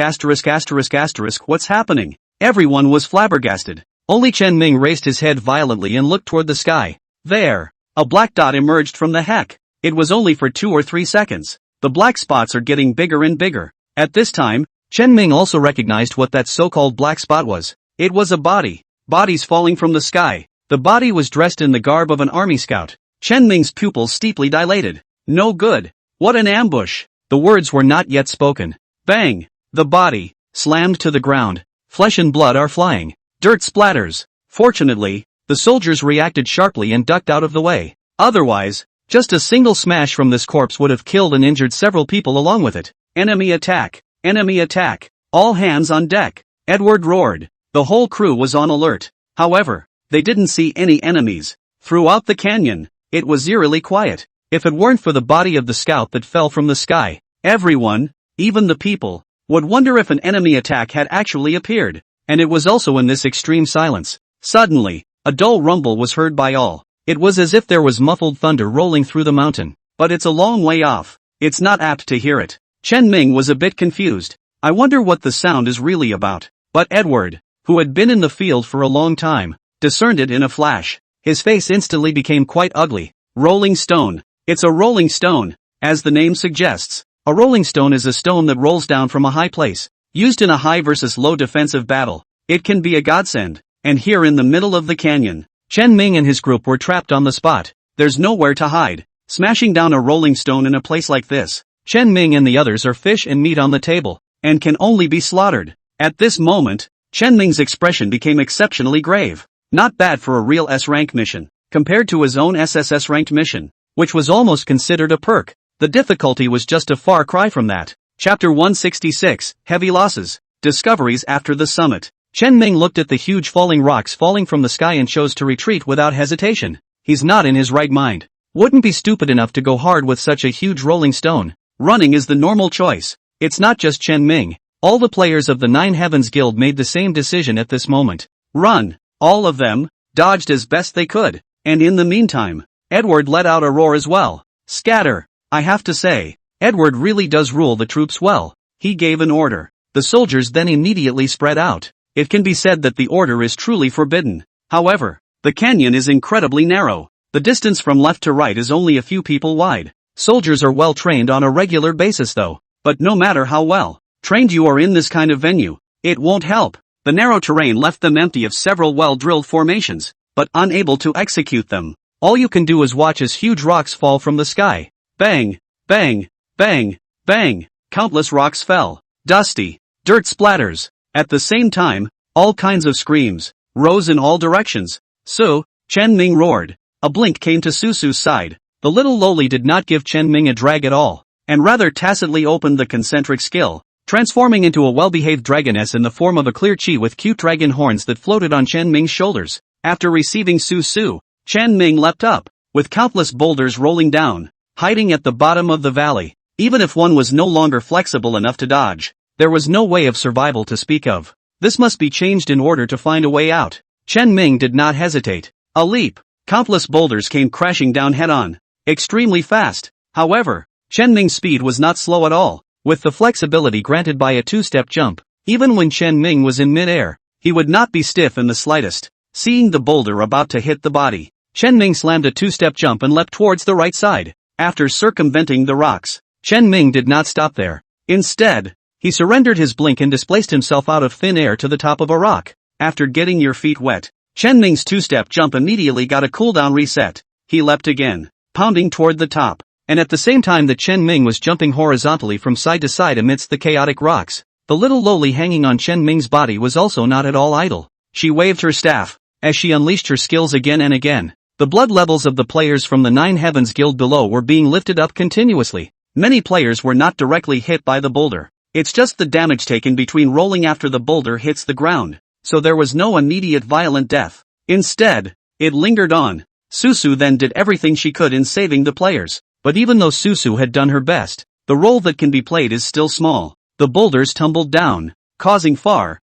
What's happening? Everyone was flabbergasted. Only Chen Ming raised his head violently and looked toward the sky. There. A black dot emerged from the heck. It was only for 2 or 3 seconds. The black spots are getting bigger and bigger. At this time, Chen Ming also recognized what that so-called black spot was. It was a body. Bodies falling from the sky. The body was dressed in the garb of an army scout. Chen Ming's pupils steeply dilated. No good. What an ambush. The words were not yet spoken. Bang! The body slammed to the ground. Flesh and blood are flying. Dirt splatters. Fortunately, the soldiers reacted sharply and ducked out of the way. Otherwise, just a single smash from this corpse would have killed and injured several people along with it. Enemy attack! Enemy attack! All hands on deck! Edward roared. The whole crew was on alert. However, they didn't see any enemies. Throughout the canyon, it was eerily quiet. If it weren't for the body of the scout that fell from the sky, everyone, even the people, would wonder if an enemy attack had actually appeared. And it was also in this extreme silence. Suddenly, a dull rumble was heard by all. It was as if there was muffled thunder rolling through the mountain. But it's a long way off. It's not apt to hear it. Chen Ming was a bit confused. I wonder what the sound is really about. But Edward, who had been in the field for a long time, discerned it in a flash. His face instantly became quite ugly. Rolling stone. It's a rolling stone, as the name suggests. A rolling stone is a stone that rolls down from a high place, used in a high versus low defensive battle. It can be a godsend. And here in the middle of the canyon, Chen Ming and his group were trapped on the spot. There's nowhere to hide. Smashing down a rolling stone in a place like this, Chen Ming and the others are fish and meat on the table, and can only be slaughtered. At this moment, Chen Ming's expression became exceptionally grave. Not bad for a real S-rank mission. Compared to his own SSS-ranked mission, which was almost considered a perk, the difficulty was just a far cry from that. Chapter 166, Heavy Losses. Discoveries after the summit. Chen Ming looked at the huge falling rocks falling from the sky and chose to retreat without hesitation. He's not in his right mind. Wouldn't be stupid enough to go hard with such a huge rolling stone. Running is the normal choice. It's not just Chen Ming. All the players of the Nine Heavens Guild made the same decision at this moment. Run. All of them dodged as best they could. And in the meantime, Edward let out a roar as well. Scatter. I have to say, Edward really does rule the troops well. He gave an order. The soldiers then immediately spread out. It can be said that the order is truly forbidden. However, the canyon is incredibly narrow. The distance from left to right is only a few people wide. Soldiers are well trained on a regular basis though. But no matter how well trained you are in this kind of venue, it won't help. The narrow terrain left them empty of several well-drilled formations, but unable to execute them. All you can do is watch as huge rocks fall from the sky. Bang, bang, bang, bang. Countless rocks fell. Dusty dirt splatters. At the same time, all kinds of screams rose in all directions. So, Chen Ming roared. A blink came to Susu's side. The little loli did not give Chen Ming a drag at all, and rather tacitly opened the concentric skill, transforming into a well-behaved dragoness in the form of a clear chi with cute dragon horns that floated on Chen Ming's shoulders. After receiving Susu, Chen Ming leapt up, with countless boulders rolling down, hiding at the bottom of the valley. Even if one was no longer flexible enough to dodge, there was no way of survival to speak of. This must be changed in order to find a way out. Chen Ming did not hesitate. A leap. Countless boulders came crashing down head-on, extremely fast. However, Chen Ming's speed was not slow at all. With the flexibility granted by a two-step jump, even when Chen Ming was in mid-air, he would not be stiff in the slightest. Seeing the boulder about to hit the body, Chen Ming slammed a two-step jump and leapt towards the right side. After circumventing the rocks, Chen Ming did not stop there. Instead, he surrendered his blink and displaced himself out of thin air to the top of a rock. After getting your feet wet, Chen Ming's two-step jump immediately got a cooldown reset. He leapt again, pounding toward the top, and at the same time that Chen Ming was jumping horizontally from side to side amidst the chaotic rocks, the little loli hanging on Chen Ming's body was also not at all idle. She waved her staff, as she unleashed her skills again and again. The blood levels of the players from the Nine Heavens Guild below were being lifted up continuously. Many players were not directly hit by the boulder. It's just the damage taken between rolling after the boulder hits the ground. So there was no immediate violent death. Instead, it lingered on. Susu then did everything she could in saving the players. But even though Susu had done her best, the role that can be played is still small. The boulders tumbled down, causing far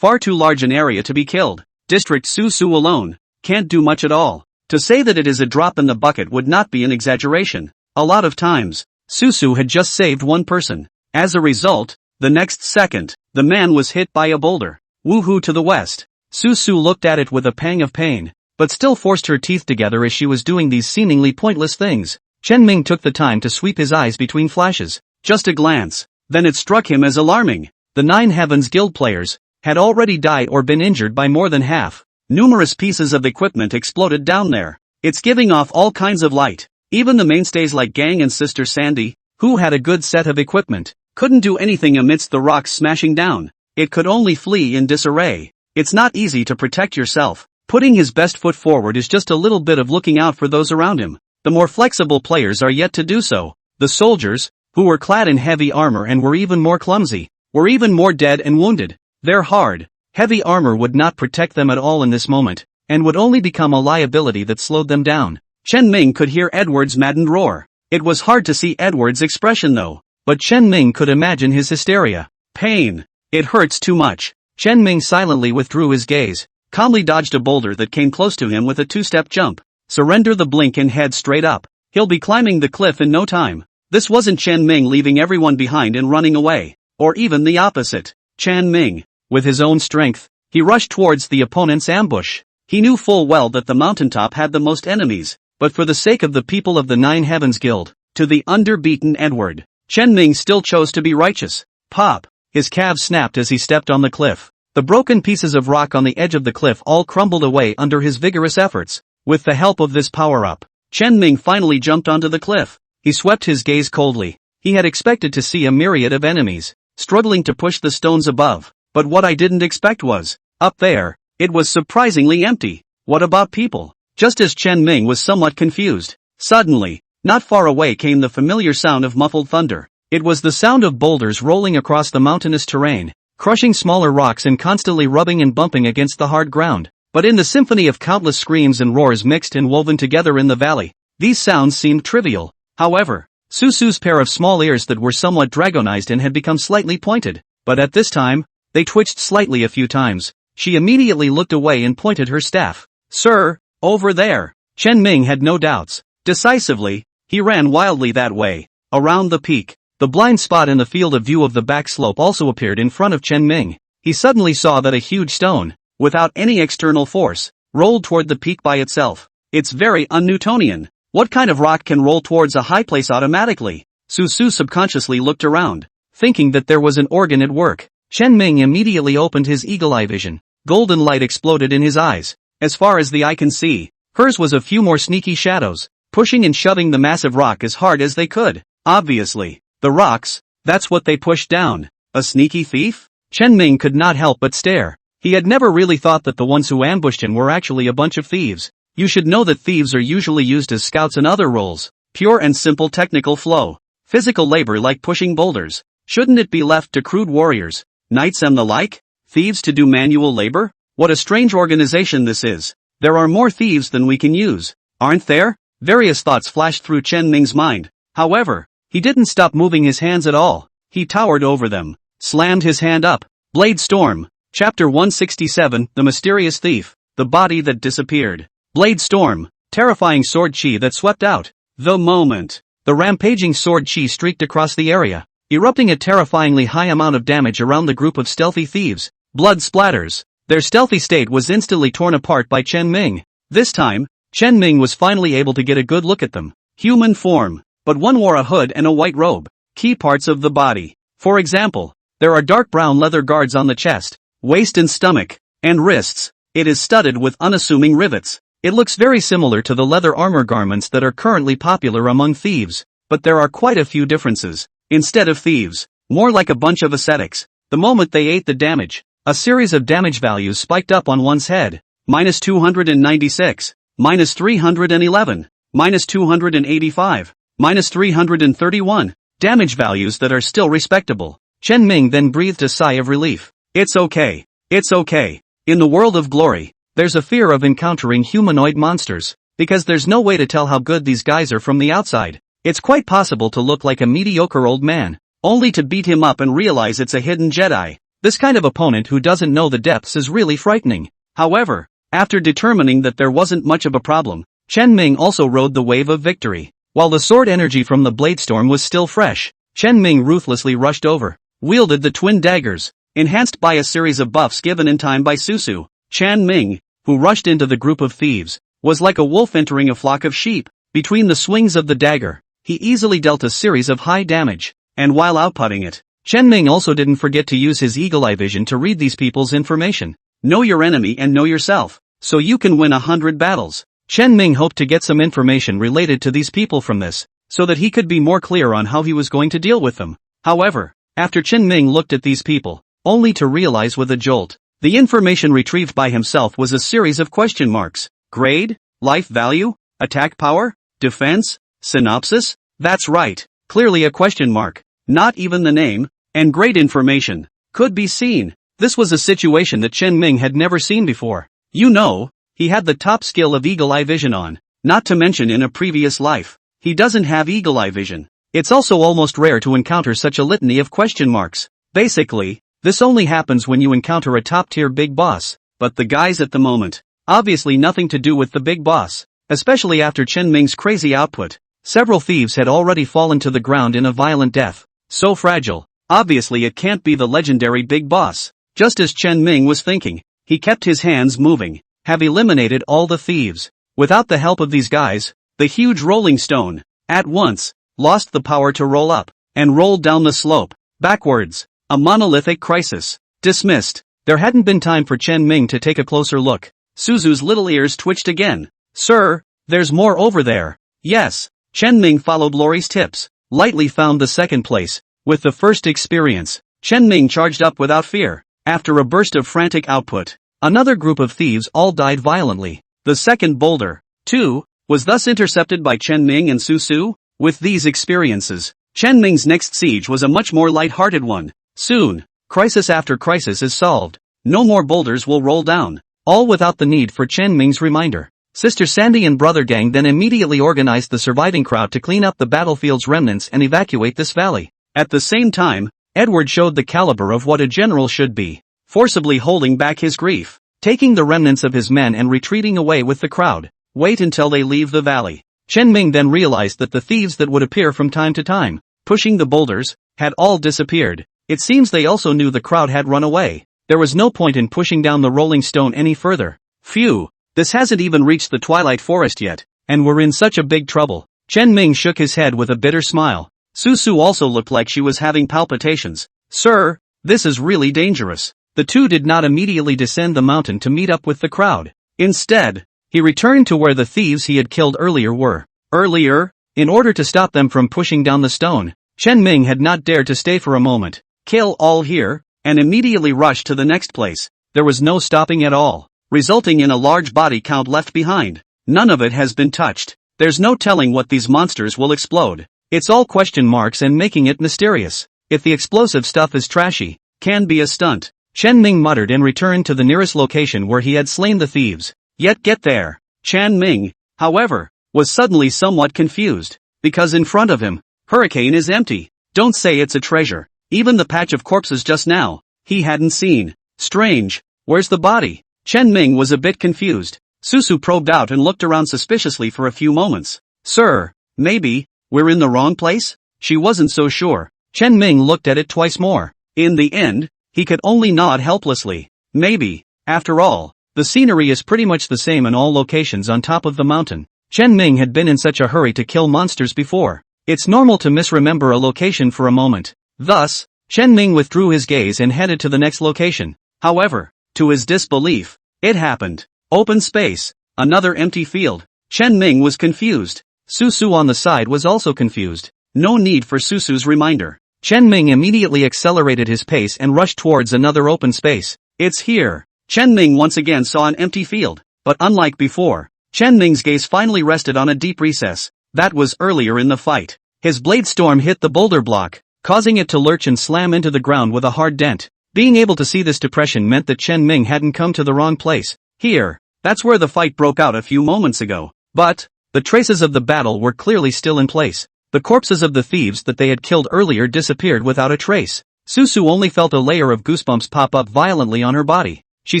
too large an area to be killed. District Susu alone can't do much at all. To say that it is a drop in the bucket would not be an exaggeration. A lot of times, Susu had just saved one person. As a result, the next second, the man was hit by a boulder. Woohoo to the west. Susu looked at it with a pang of pain, but still forced her teeth together as she was doing these seemingly pointless things. Chen Ming took the time to sweep his eyes between flashes. Just a glance. Then it struck him as alarming. The Nine Heavens Guild players had already died or been injured by more than half. Numerous pieces of equipment exploded down there. It's giving off all kinds of light. Even the mainstays like Gang and Sister Sandy, who had a good set of equipment, couldn't do anything amidst the rocks smashing down. It could only flee in disarray. It's not easy to protect yourself. Putting his best foot forward is just a little bit of looking out for those around him. The more flexible players are yet to do so. The soldiers, who were clad in heavy armor and were even more clumsy, were even more dead and wounded. Their hard, heavy armor would not protect them at all in this moment, and would only become a liability that slowed them down. Chen Ming could hear Edward's maddened roar. It was hard to see Edward's expression though, but Chen Ming could imagine his hysteria. Pain. It hurts too much. Chen Ming silently withdrew his gaze, calmly dodged a boulder that came close to him with a two-step jump. Surrender the blink and head straight up. He'll be climbing the cliff in no time. This wasn't Chen Ming leaving everyone behind and running away, or even the opposite. Chen Ming, with his own strength, he rushed towards the opponent's ambush. He knew full well that the mountaintop had the most enemies, but for the sake of the people of the Nine Heavens Guild, to the underbeaten Edward, Chen Ming still chose to be righteous. Pop! His calves snapped as he stepped on the cliff. The broken pieces of rock on the edge of the cliff all crumbled away under his vigorous efforts. With the help of this power-up, Chen Ming finally jumped onto the cliff. He swept his gaze coldly. He had expected to see a myriad of enemies, struggling to push the stones above, but what I didn't expect was, up there, it was surprisingly empty. What about people? just as Chen Ming was somewhat confused. Suddenly, not far away came the familiar sound of muffled thunder. It was the sound of boulders rolling across the mountainous terrain, crushing smaller rocks and constantly rubbing and bumping against the hard ground. But in the symphony of countless screams and roars mixed and woven together in the valley, these sounds seemed trivial. However, Susu's pair of small ears that were somewhat dragonized and had become slightly pointed, but at this time, they twitched slightly a few times. She immediately looked away and pointed her staff. "Sir, over there." Chen Ming had no doubts. Decisively, he ran wildly that way, around the peak. The blind spot in the field of view of the back slope also appeared in front of Chen Ming. He suddenly saw that a huge stone, without any external force, rolled toward the peak by itself. It's very un-Newtonian. What kind of rock can roll towards a high place automatically? Susu subconsciously looked around, thinking that there was an organ at work. Chen Ming immediately opened his eagle-eye vision. Golden light exploded in his eyes. As far as the eye can see, hers was a few more sneaky shadows, pushing and shoving the massive rock as hard as they could. Obviously, the rocks, that's what they pushed down. A sneaky thief? Chen Ming could not help but stare. He had never really thought that the ones who ambushed him were actually a bunch of thieves. You should know that thieves are usually used as scouts in other roles. Pure and simple technical flow. Physical labor like pushing boulders. Shouldn't it be left to crude warriors, knights and the like? Thieves to do manual labor? What a strange organization this is. There are more thieves than we can use, aren't there? Various thoughts flashed through Chen Ming's mind. However, he didn't stop moving his hands at all. He towered over them, slammed his hand up. Blade Storm. Chapter 167, The Mysterious Thief, The Body That Disappeared. Blade Storm. Terrifying sword chi that swept out. The moment. The rampaging sword chi streaked across the area, erupting a terrifyingly high amount of damage around the group of stealthy thieves. Blood splatters. Their stealthy state was instantly torn apart by Chen Ming. This time, Chen Ming was finally able to get a good look at them. Human form, but one wore a hood and a white robe. Key parts of the body. For example, there are dark brown leather guards on the chest, waist and stomach, and wrists. It is studded with unassuming rivets. It looks very similar to the leather armor garments that are currently popular among thieves, but there are quite a few differences. Instead of thieves, more like a bunch of ascetics. The moment they ate the damage, a series of damage values spiked up on one's head. Minus 296, minus 311, minus 285, minus 331. Damage values that are still respectable. Chen Ming then breathed a sigh of relief. It's okay. It's okay. In the world of glory, there's a fear of encountering humanoid monsters, because there's no way to tell how good these guys are from the outside. It's quite possible to look like a mediocre old man, only to beat him up and realize it's a hidden Jedi. This kind of opponent who doesn't know the depths is really frightening. However, after determining that there wasn't much of a problem, Chen Ming also rode the wave of victory. While the sword energy from the blade storm was still fresh, Chen Ming ruthlessly rushed over, wielded the twin daggers, enhanced by a series of buffs given in time by Susu. Chen Ming, who rushed into the group of thieves, was like a wolf entering a flock of sheep. Between the swings of the dagger, he easily dealt a series of high damage, and while outputting it, Chen Ming also didn't forget to use his eagle-eye vision to read these people's information. Know your enemy and know yourself, so you can win 100 battles. Chen Ming hoped to get some information related to these people from this, so that he could be more clear on how he was going to deal with them. However, after Chen Ming looked at these people, only to realize with a jolt, the information retrieved by himself was a series of question marks. Grade? Life value? Attack power? Defense? Synopsis? That's right, clearly a question mark. Not even the name, and grade information, could be seen. This was a situation that Chen Ming had never seen before. You know, he had the top skill of eagle-eye vision on, not to mention in a previous life, he doesn't have eagle-eye vision. It's also almost rare to encounter such a litany of question marks. Basically, this only happens when you encounter a top-tier big boss, but the guys at the moment, obviously nothing to do with the big boss, especially after Chen Ming's crazy output. Several thieves had already fallen to the ground in a violent death. So fragile, obviously it can't be the legendary big boss. Just as Chen Ming was thinking, he kept his hands moving, have eliminated all the thieves. Without the help of these guys, the huge rolling stone, at once, lost the power to roll up, and rolled down the slope, backwards. A monolithic crisis. Dismissed. There hadn't been time for Chen Ming to take a closer look. Suzu's little ears twitched again. Sir, there's more over there. Yes. Chen Ming followed Lori's tips, lightly found the second place. With the first experience, Chen Ming charged up without fear. After a burst of frantic output, another group of thieves all died violently. The second boulder, 2, was thus intercepted by Chen Ming and Su Su. With these experiences, Chen Ming's next siege was a much more light-hearted one. Soon, crisis after crisis is solved. No more boulders will roll down, all without the need for Chen Ming's reminder. Sister Sandy and Brother Gang then immediately organized the surviving crowd to clean up the battlefield's remnants and evacuate this valley. At the same time, Edward showed the caliber of what a general should be, forcibly holding back his grief, taking the remnants of his men and retreating away with the crowd. Wait until they leave the valley. Chen Ming then realized that the thieves that would appear from time to time, pushing the boulders, had all disappeared. It seems they also knew the crowd had run away. There was no point in pushing down the rolling stone any further. Phew, this hasn't even reached the Twilight Forest yet, and we're in such a big trouble. Chen Ming shook his head with a bitter smile. Su Su also looked like she was having palpitations. Sir, this is really dangerous. The two did not immediately descend the mountain to meet up with the crowd. Instead, he returned to where the thieves he had killed earlier were. Earlier, in order to stop them from pushing down the stone, Chen Ming had not dared to stay for a moment. Kill all here, and immediately rushed to the next place. There was no stopping at all, resulting in a large body count left behind. None of it has been touched. There's no telling what these monsters will explode. It's all question marks and making it mysterious. If the explosive stuff is trashy, can be a stunt. Chen Ming muttered and returned to the nearest location where he had slain the thieves. Yet get there. Chen Ming, however, was suddenly somewhat confused, because in front of him, Hurricane is empty. Don't say it's a treasure. Even the patch of corpses just now, he hadn't seen. Strange. Where's the body? Chen Ming was a bit confused. Su Su probed out and looked around suspiciously for a few moments. Sir, maybe, we're in the wrong place? She wasn't so sure. Chen Ming looked at it twice more. In the end, he could only nod helplessly. Maybe, after all, the scenery is pretty much the same in all locations on top of the mountain. Chen Ming had been in such a hurry to kill monsters before. It's normal to misremember a location for a moment. Thus, Chen Ming withdrew his gaze and headed to the next location. However, to his disbelief, it happened. Open space. Another empty field. Chen Ming was confused. Su Su on the side was also confused. No need for Su Su's reminder. Chen Ming immediately accelerated his pace and rushed towards another open space. It's here. Chen Ming once again saw an empty field, but unlike before, Chen Ming's gaze finally rested on a deep recess. That was earlier in the fight. His blade storm hit the boulder block, causing it to lurch and slam into the ground with a hard dent. Being able to see this depression meant that Chen Ming hadn't come to the wrong place. Here, that's where the fight broke out a few moments ago. But, the traces of the battle were clearly still in place. The corpses of the thieves that they had killed earlier disappeared without a trace. Su Su only felt a layer of goosebumps pop up violently on her body. She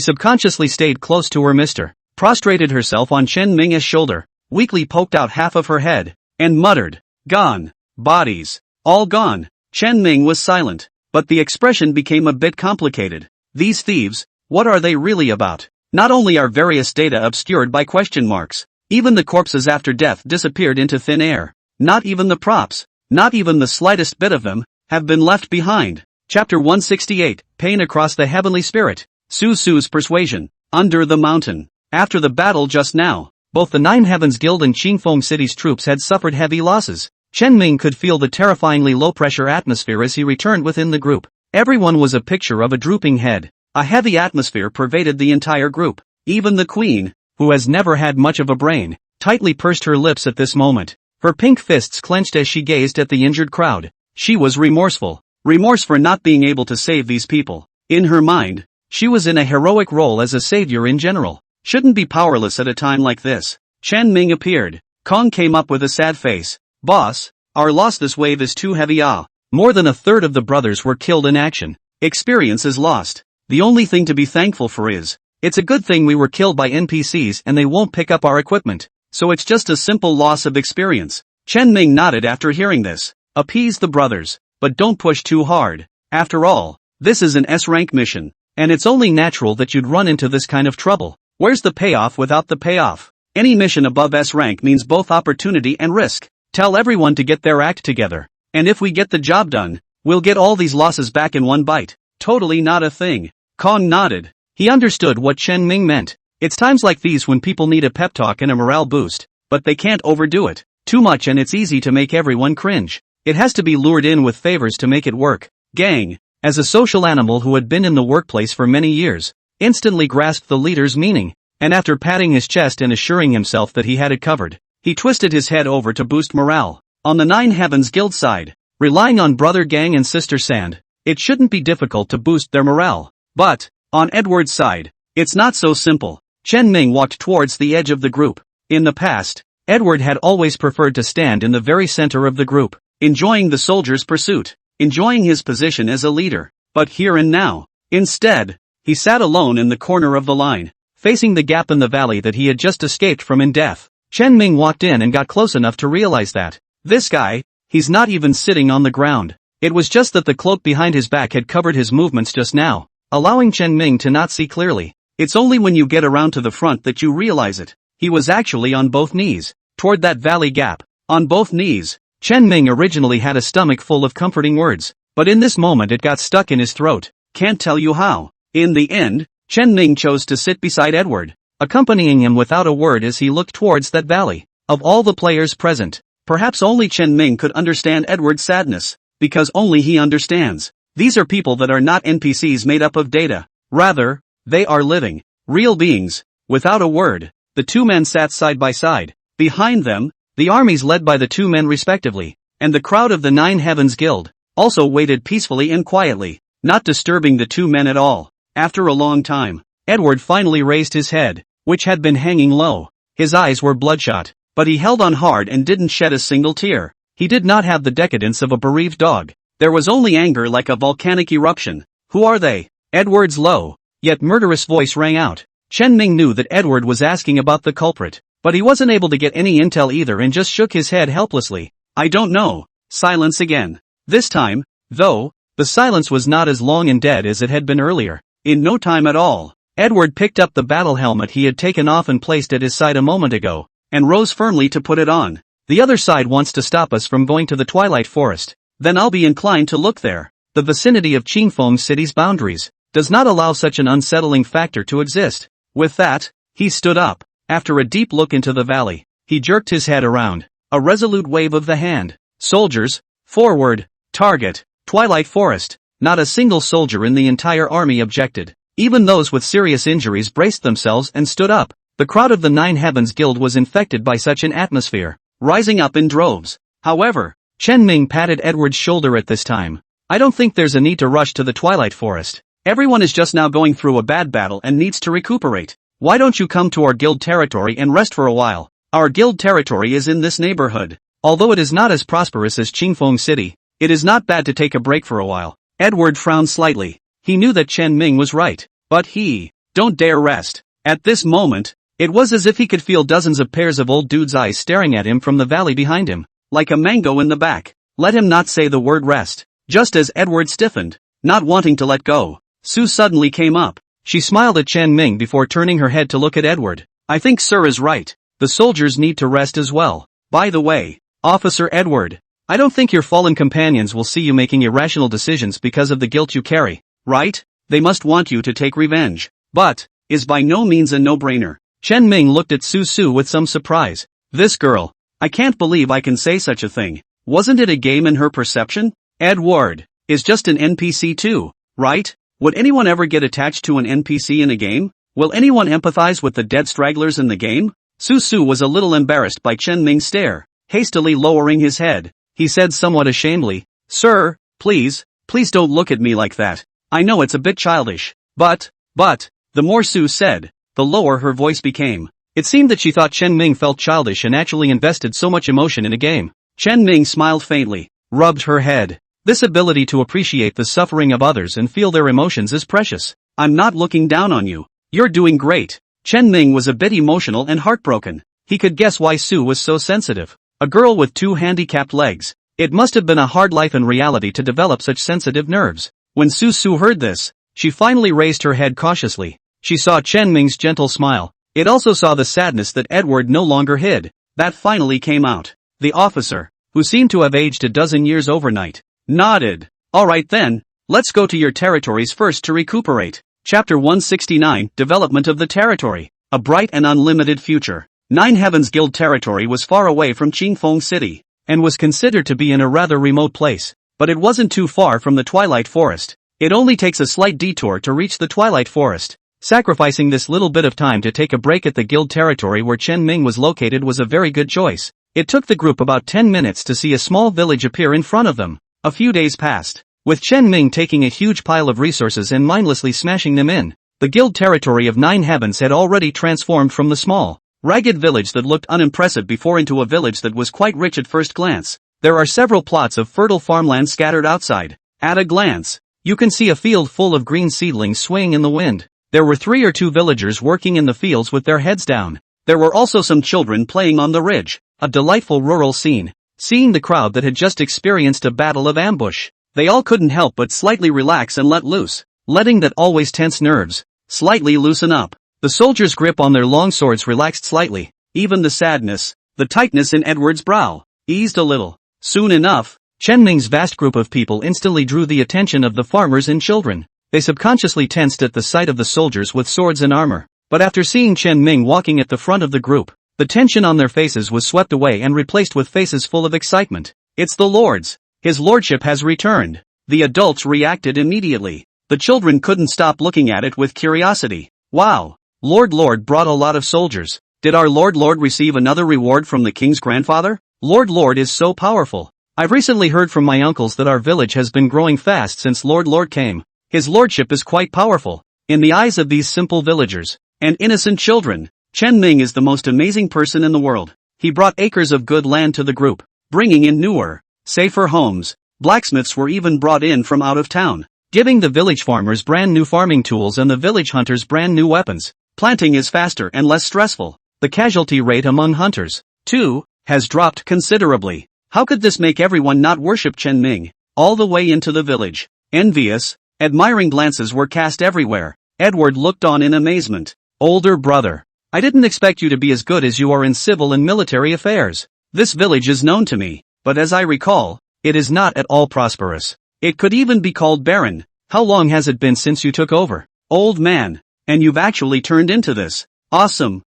subconsciously stayed close to her mister, prostrated herself on Chen Ming's shoulder, weakly poked out half of her head, and muttered, "Gone. Bodies. All gone." Chen Ming was silent, but the expression became a bit complicated. These thieves, what are they really about? Not only are various data obscured by question marks, even the corpses after death disappeared into thin air. Not even the props, not even the slightest bit of them, have been left behind. Chapter 168, Pain Across the Heavenly Spirit. Su Su's persuasion. Under the mountain. After the battle just now, both the Nine Heavens Guild and Qingfeng City's troops had suffered heavy losses. Chen Ming could feel the terrifyingly low-pressure atmosphere as he returned within the group. Everyone was a picture of a drooping head. A heavy atmosphere pervaded the entire group. Even the queen, who has never had much of a brain, tightly pursed her lips at this moment. Her pink fists clenched as she gazed at the injured crowd. She was remorseful. Remorse for not being able to save these people. In her mind, she was in a heroic role as a savior in general. Shouldn't be powerless at a time like this. Chen Ming appeared. Kong came up with a sad face. Boss, our loss this wave is too heavy. More than a third of the brothers were killed in action. Experience is lost. The only thing to be thankful for is, it's a good thing we were killed by NPCs and they won't pick up our equipment. So it's just a simple loss of experience. Chen Ming nodded after hearing this. Appease the brothers, but don't push too hard. After all, this is an S-rank mission, and it's only natural that you'd run into this kind of trouble. Where's the payoff without the payoff? Any mission above S rank means both opportunity and risk. Tell everyone to get their act together. And if we get the job done, we'll get all these losses back in one bite. Totally not a thing. Kong nodded. He understood what Chen Ming meant. It's times like these when people need a pep talk and a morale boost, but they can't overdo it. Too much and it's easy to make everyone cringe. It has to be lured in with favors to make it work. Gang, as a social animal who had been in the workplace for many years, instantly grasped the leader's meaning. and after patting his chest and assuring himself that he had it covered, he twisted his head over to boost morale. On the Nine Heavens Guild side, relying on Brother Gang and Sister Sand, it shouldn't be difficult to boost their morale. But, on Edward's side, it's not so simple. Chen Ming walked towards the edge of the group. In the past, Edward had always preferred to stand in the very center of the group, enjoying the soldier's pursuit, enjoying his position as a leader. But here and now, instead, he sat alone in the corner of the line, facing the gap in the valley that he had just escaped from in death. Chen Ming walked in and got close enough to realize that this guy, he's not even sitting on the ground. It was just that the cloak behind his back had covered his movements just now, allowing Chen Ming to not see clearly. It's only when you get around to the front that you realize it. He was actually on both knees, toward that valley gap. On both knees. Chen Ming originally had a stomach full of comforting words, but in this moment it got stuck in his throat. Can't tell you how. In the end, Chen Ming chose to sit beside Edward, accompanying him without a word as he looked towards that valley. Of all the players present, perhaps only Chen Ming could understand Edward's sadness, because only he understands. These are people that are not NPCs made up of data. Rather, they are living, real beings. Without a word, the two men sat side by side. Behind them, the armies led by the two men respectively, and the crowd of the Nine Heavens Guild, also waited peacefully and quietly, not disturbing the two men at all. After a long time, Edward finally raised his head, which had been hanging low. His eyes were bloodshot, but he held on hard and didn't shed a single tear. He did not have the decadence of a bereaved dog. There was only anger like a volcanic eruption. Who are they? Edward's low, yet murderous voice rang out. Chen Ming knew that Edward was asking about the culprit, but he wasn't able to get any intel either and just shook his head helplessly. I don't know. Silence again. This time, though, the silence was not as long and dead as it had been earlier. In no time at all, Edward picked up the battle helmet he had taken off and placed at his side a moment ago, and rose firmly to put it on. The other side wants to stop us from going to the Twilight Forest. Then I'll be inclined to look there. The vicinity of Qingfeng City's boundaries does not allow such an unsettling factor to exist. With that, he stood up. After a deep look into the valley, he jerked his head around. A resolute wave of the hand. Soldiers, forward, target, Twilight Forest. Not a single soldier in the entire army objected. Even those with serious injuries braced themselves and stood up. The crowd of the Nine Heavens Guild was infected by such an atmosphere, rising up in droves. However, Chen Ming patted Edward's shoulder at this time. I don't think there's a need to rush to the Twilight Forest. Everyone is just now going through a bad battle and needs to recuperate. Why don't you come to our guild territory and rest for a while? Our guild territory is in this neighborhood. Although it is not as prosperous as Qingfeng City, it is not bad to take a break for a while. Edward frowned slightly. He knew that Chen Ming was right, but he don't dare rest. At this moment, it was as if he could feel dozens of pairs of old dude's eyes staring at him from the valley behind him, like a mango in the back. Let him not say the word rest. Just as Edward stiffened, not wanting to let go, Sue suddenly came up. She smiled at Chen Ming before turning her head to look at Edward. I think Sir is right. The soldiers need to rest as well. By the way, Officer Edward, I don't think your fallen companions will see you making irrational decisions because of the guilt you carry, right? They must want you to take revenge. But, is by no means a no-brainer. Chen Ming looked at Su with some surprise. This girl, I can't believe I can say such a thing. Wasn't it a game in her perception? Edward is just an NPC too, right? Would anyone ever get attached to an NPC in a game? Will anyone empathize with the dead stragglers in the game? Su was a little embarrassed by Chen Ming's stare. Hastily lowering his head, he said somewhat ashamedly, Sir, please don't look at me like that. I know it's a bit childish, but, the more Su said, the lower her voice became. It seemed that she thought Chen Ming felt childish and actually invested so much emotion in a game. Chen Ming smiled faintly, rubbed her head. This ability to appreciate the suffering of others and feel their emotions is precious. I'm not looking down on you. You're doing great. Chen Ming was a bit emotional and heartbroken. He could guess why Su was so sensitive. A girl with 2 handicapped legs. It must have been a hard life in reality to develop such sensitive nerves. When Su heard this, she finally raised her head cautiously. She saw Chen Ming's gentle smile. It also saw the sadness that Edward no longer hid. That finally came out. The officer, who seemed to have aged a dozen years overnight, nodded. Alright then, let's go to your territories first to recuperate. Chapter 169, Development of the Territory. A bright and unlimited future. Nine Heavens Guild territory was far away from Qingfeng City, and was considered to be in a rather remote place, but it wasn't too far from the Twilight Forest. It only takes a slight detour to reach the Twilight Forest. Sacrificing this little bit of time to take a break at the guild territory where Chen Ming was located was a very good choice. It took the group about 10 minutes to see a small village appear in front of them. A few days passed, with Chen Ming taking a huge pile of resources and mindlessly smashing them in. The guild territory of 9 Heavens had already transformed from the small, ragged village that looked unimpressive before into a village that was quite rich at first glance. There are several plots of fertile farmland scattered outside. At a glance, you can see a field full of green seedlings swaying in the wind. There were 3 or 2 villagers working in the fields with their heads down. There were also some children playing on the ridge. A delightful rural scene. Seeing the crowd that had just experienced a battle of ambush, they all couldn't help but slightly relax and let loose, letting that always tense nerves slightly loosen up. The soldiers' grip on their long swords relaxed slightly. Even the sadness, the tightness in Edward's brow, eased a little. Soon enough, Chen Ming's vast group of people instantly drew the attention of the farmers and children. They subconsciously tensed at the sight of the soldiers with swords and armor. But after seeing Chen Ming walking at the front of the group, the tension on their faces was swept away and replaced with faces full of excitement. It's the Lord's. His lordship has returned. The adults reacted immediately. The children couldn't stop looking at it with curiosity. Wow! Lord brought a lot of soldiers. Did our Lord receive another reward from the king's grandfather? Lord is so powerful. I've recently heard from my uncles that our village has been growing fast since Lord came. His lordship is quite powerful. In the eyes of these simple villagers and innocent children, Chen Ming is the most amazing person in the world. He brought acres of good land to the group, bringing in newer, safer homes. Blacksmiths were even brought in from out of town, giving the village farmers brand new farming tools and the village hunters brand new weapons. Planting is faster and less stressful. The casualty rate among hunters, too, has dropped considerably. How could this make everyone not worship Chen Ming? All the way into the village, envious, admiring glances were cast everywhere. Edward looked on in amazement. Older brother, I didn't expect you to be as good as you are in civil and military affairs. This village is known to me, but as I recall, it is not at all prosperous. It could even be called barren. How long has it been since you took over? Old man, and you've actually turned into this. Awesome.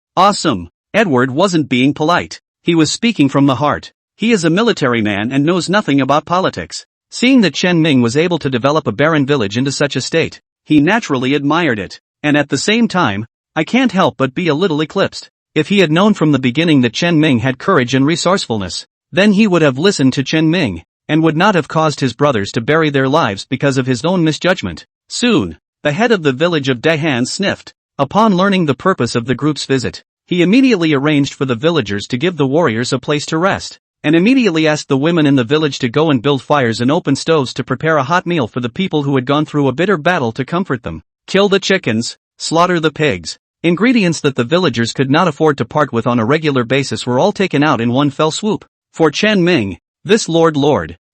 Edward wasn't being polite. He was speaking from the heart. He is a military man and knows nothing about politics. Seeing that Chen Ming was able to develop a barren village into such a state, he naturally admired it. And at the same time, I can't help but be a little eclipsed. If he had known from the beginning that Chen Ming had courage and resourcefulness, then he would have listened to Chen Ming, and would not have caused his brothers to bury their lives because of his own misjudgment. Soon, the head of the village of Dahan sniffed. Upon learning the purpose of the group's visit, he immediately arranged for the villagers to give the warriors a place to rest, and immediately asked the women in the village to go and build fires and open stoves to prepare a hot meal for the people who had gone through a bitter battle to comfort them. Kill the chickens, slaughter the pigs. Ingredients that the villagers could not afford to part with on a regular basis were all taken out in one fell swoop. For Chen Ming, this Lord,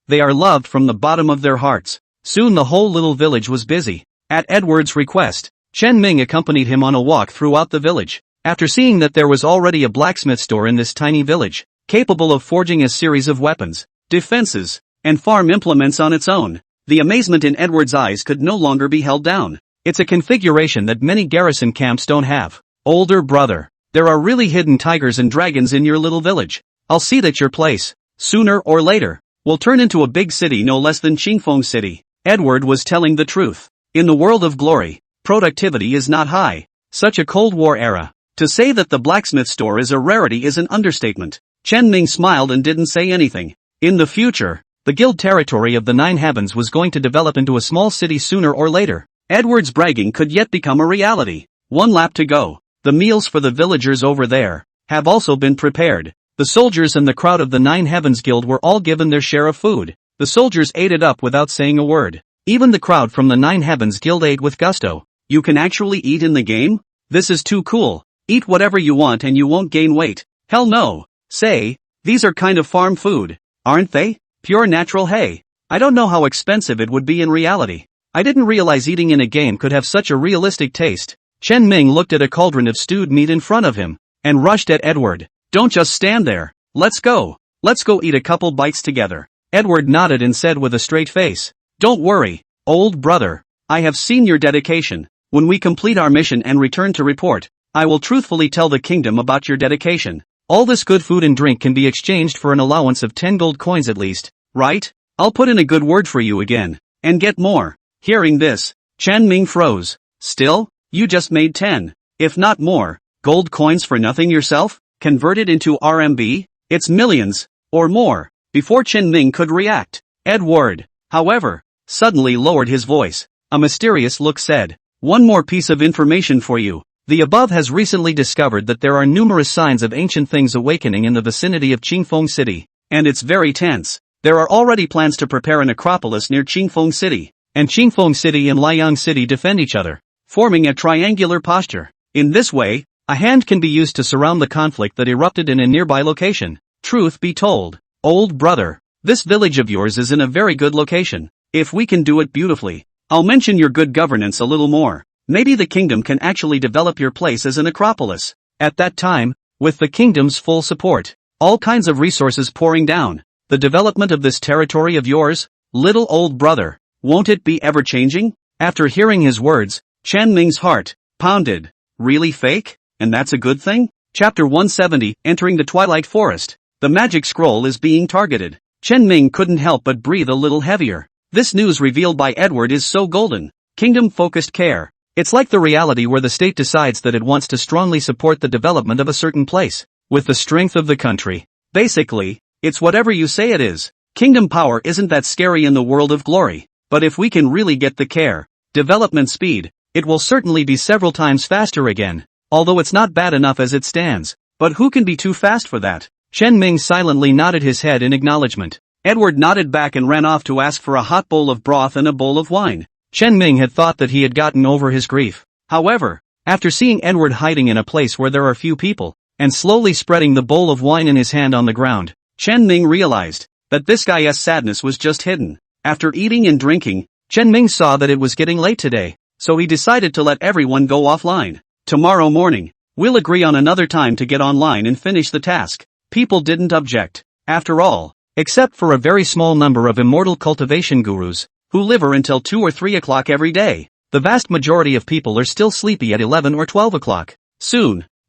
they are loved from the bottom of their hearts. Soon the whole little village was busy. At Edward's request, Chen Ming accompanied him on a walk throughout the village. After seeing that there was already a blacksmith store in this tiny village, capable of forging a series of weapons, defenses, and farm implements on its own, the amazement in Edward's eyes could no longer be held down. It's a configuration that many garrison camps don't have. Older brother, there are really hidden tigers and dragons in your little village. I'll see that your place, sooner or later, will turn into a big city no less than Qingfeng City. Edward was telling the truth. In the world of glory, productivity is not high. Such a Cold War era. To say that the blacksmith store is a rarity is an understatement. Chen Ming smiled and didn't say anything. In the future, the guild territory of the 9 Heavens was going to develop into a small city sooner or later. Edward's bragging could yet become a reality. 1 lap to go. The meals for the villagers over there have also been prepared. The soldiers and the crowd of the 9 Heavens Guild were all given their share of food. The soldiers ate it up without saying a word. Even the crowd from the 9 Heavens Guild ate with gusto. You can actually eat in the game? This is too cool. Eat whatever you want and you won't gain weight. Hell no. Say, these are kind of farm food, aren't they? Pure natural hay. I don't know how expensive it would be in reality. I didn't realize eating in a game could have such a realistic taste. Chen Ming looked at a cauldron of stewed meat in front of him, and rushed at Edward. Don't just stand there. Let's go. Let's go eat a couple bites together. Edward nodded and said with a straight face. Don't worry, old brother. I have seen your dedication. When we complete our mission and return to report, I will truthfully tell the kingdom about your dedication. All this good food and drink can be exchanged for an allowance of 10 gold coins at least, right? I'll put in a good word for you again, and get more. Hearing this, Chen Ming froze. Still, You just made 10, if not more, gold coins for nothing yourself, converted into RMB? It's millions, or more. Before Chen Ming could react, Edward, however, suddenly lowered his voice. A mysterious look said, "One more piece of information for you. The above has recently discovered that there are numerous signs of ancient things awakening in the vicinity of Qingfeng City, and it's very tense. There are already plans to prepare an acropolis near Qingfeng City, and Qingfeng City and Liang City defend each other, forming a triangular posture. In this way, a hand can be used to surround the conflict that erupted in a nearby location. Truth be told, old brother, this village of yours is in a very good location. If we can do it beautifully, I'll mention your good governance a little more. Maybe the kingdom can actually develop your place as an acropolis. At that time, with the kingdom's full support, all kinds of resources pouring down, the development of this territory of yours, little old brother, won't it be ever-changing?" After hearing his words, Chen Ming's heart pounded. Really fake? And that's a good thing? Chapter 170, Entering the Twilight Forest. The magic scroll is being targeted. Chen Ming couldn't help but breathe a little heavier. This news revealed by Edward is so golden. Kingdom-focused care. It's like the reality where the state decides that it wants to strongly support the development of a certain place, with the strength of the country. Basically, it's whatever you say it is. Kingdom power isn't that scary in the world of glory, but if we can really get the care, development speed, it will certainly be several times faster again, although it's not bad enough as it stands. But who can be too fast for that? Chen Ming silently nodded his head in acknowledgement. Edward nodded back and ran off to ask for a hot bowl of broth and a bowl of wine. Chen Ming had thought that he had gotten over his grief. However, after seeing Edward hiding in a place where there are few people, and slowly spreading the bowl of wine in his hand on the ground, Chen Ming realized that this guy's sadness was just hidden. After eating and drinking, Chen Ming saw that it was getting late today, so he decided to let everyone go offline. Tomorrow morning, we'll agree on another time to get online and finish the task. People didn't object. After all, except for a very small number of immortal cultivation gurus, who live until 2 or 3 o'clock every day. The vast majority of people are still sleepy at 11 or 12 o'clock.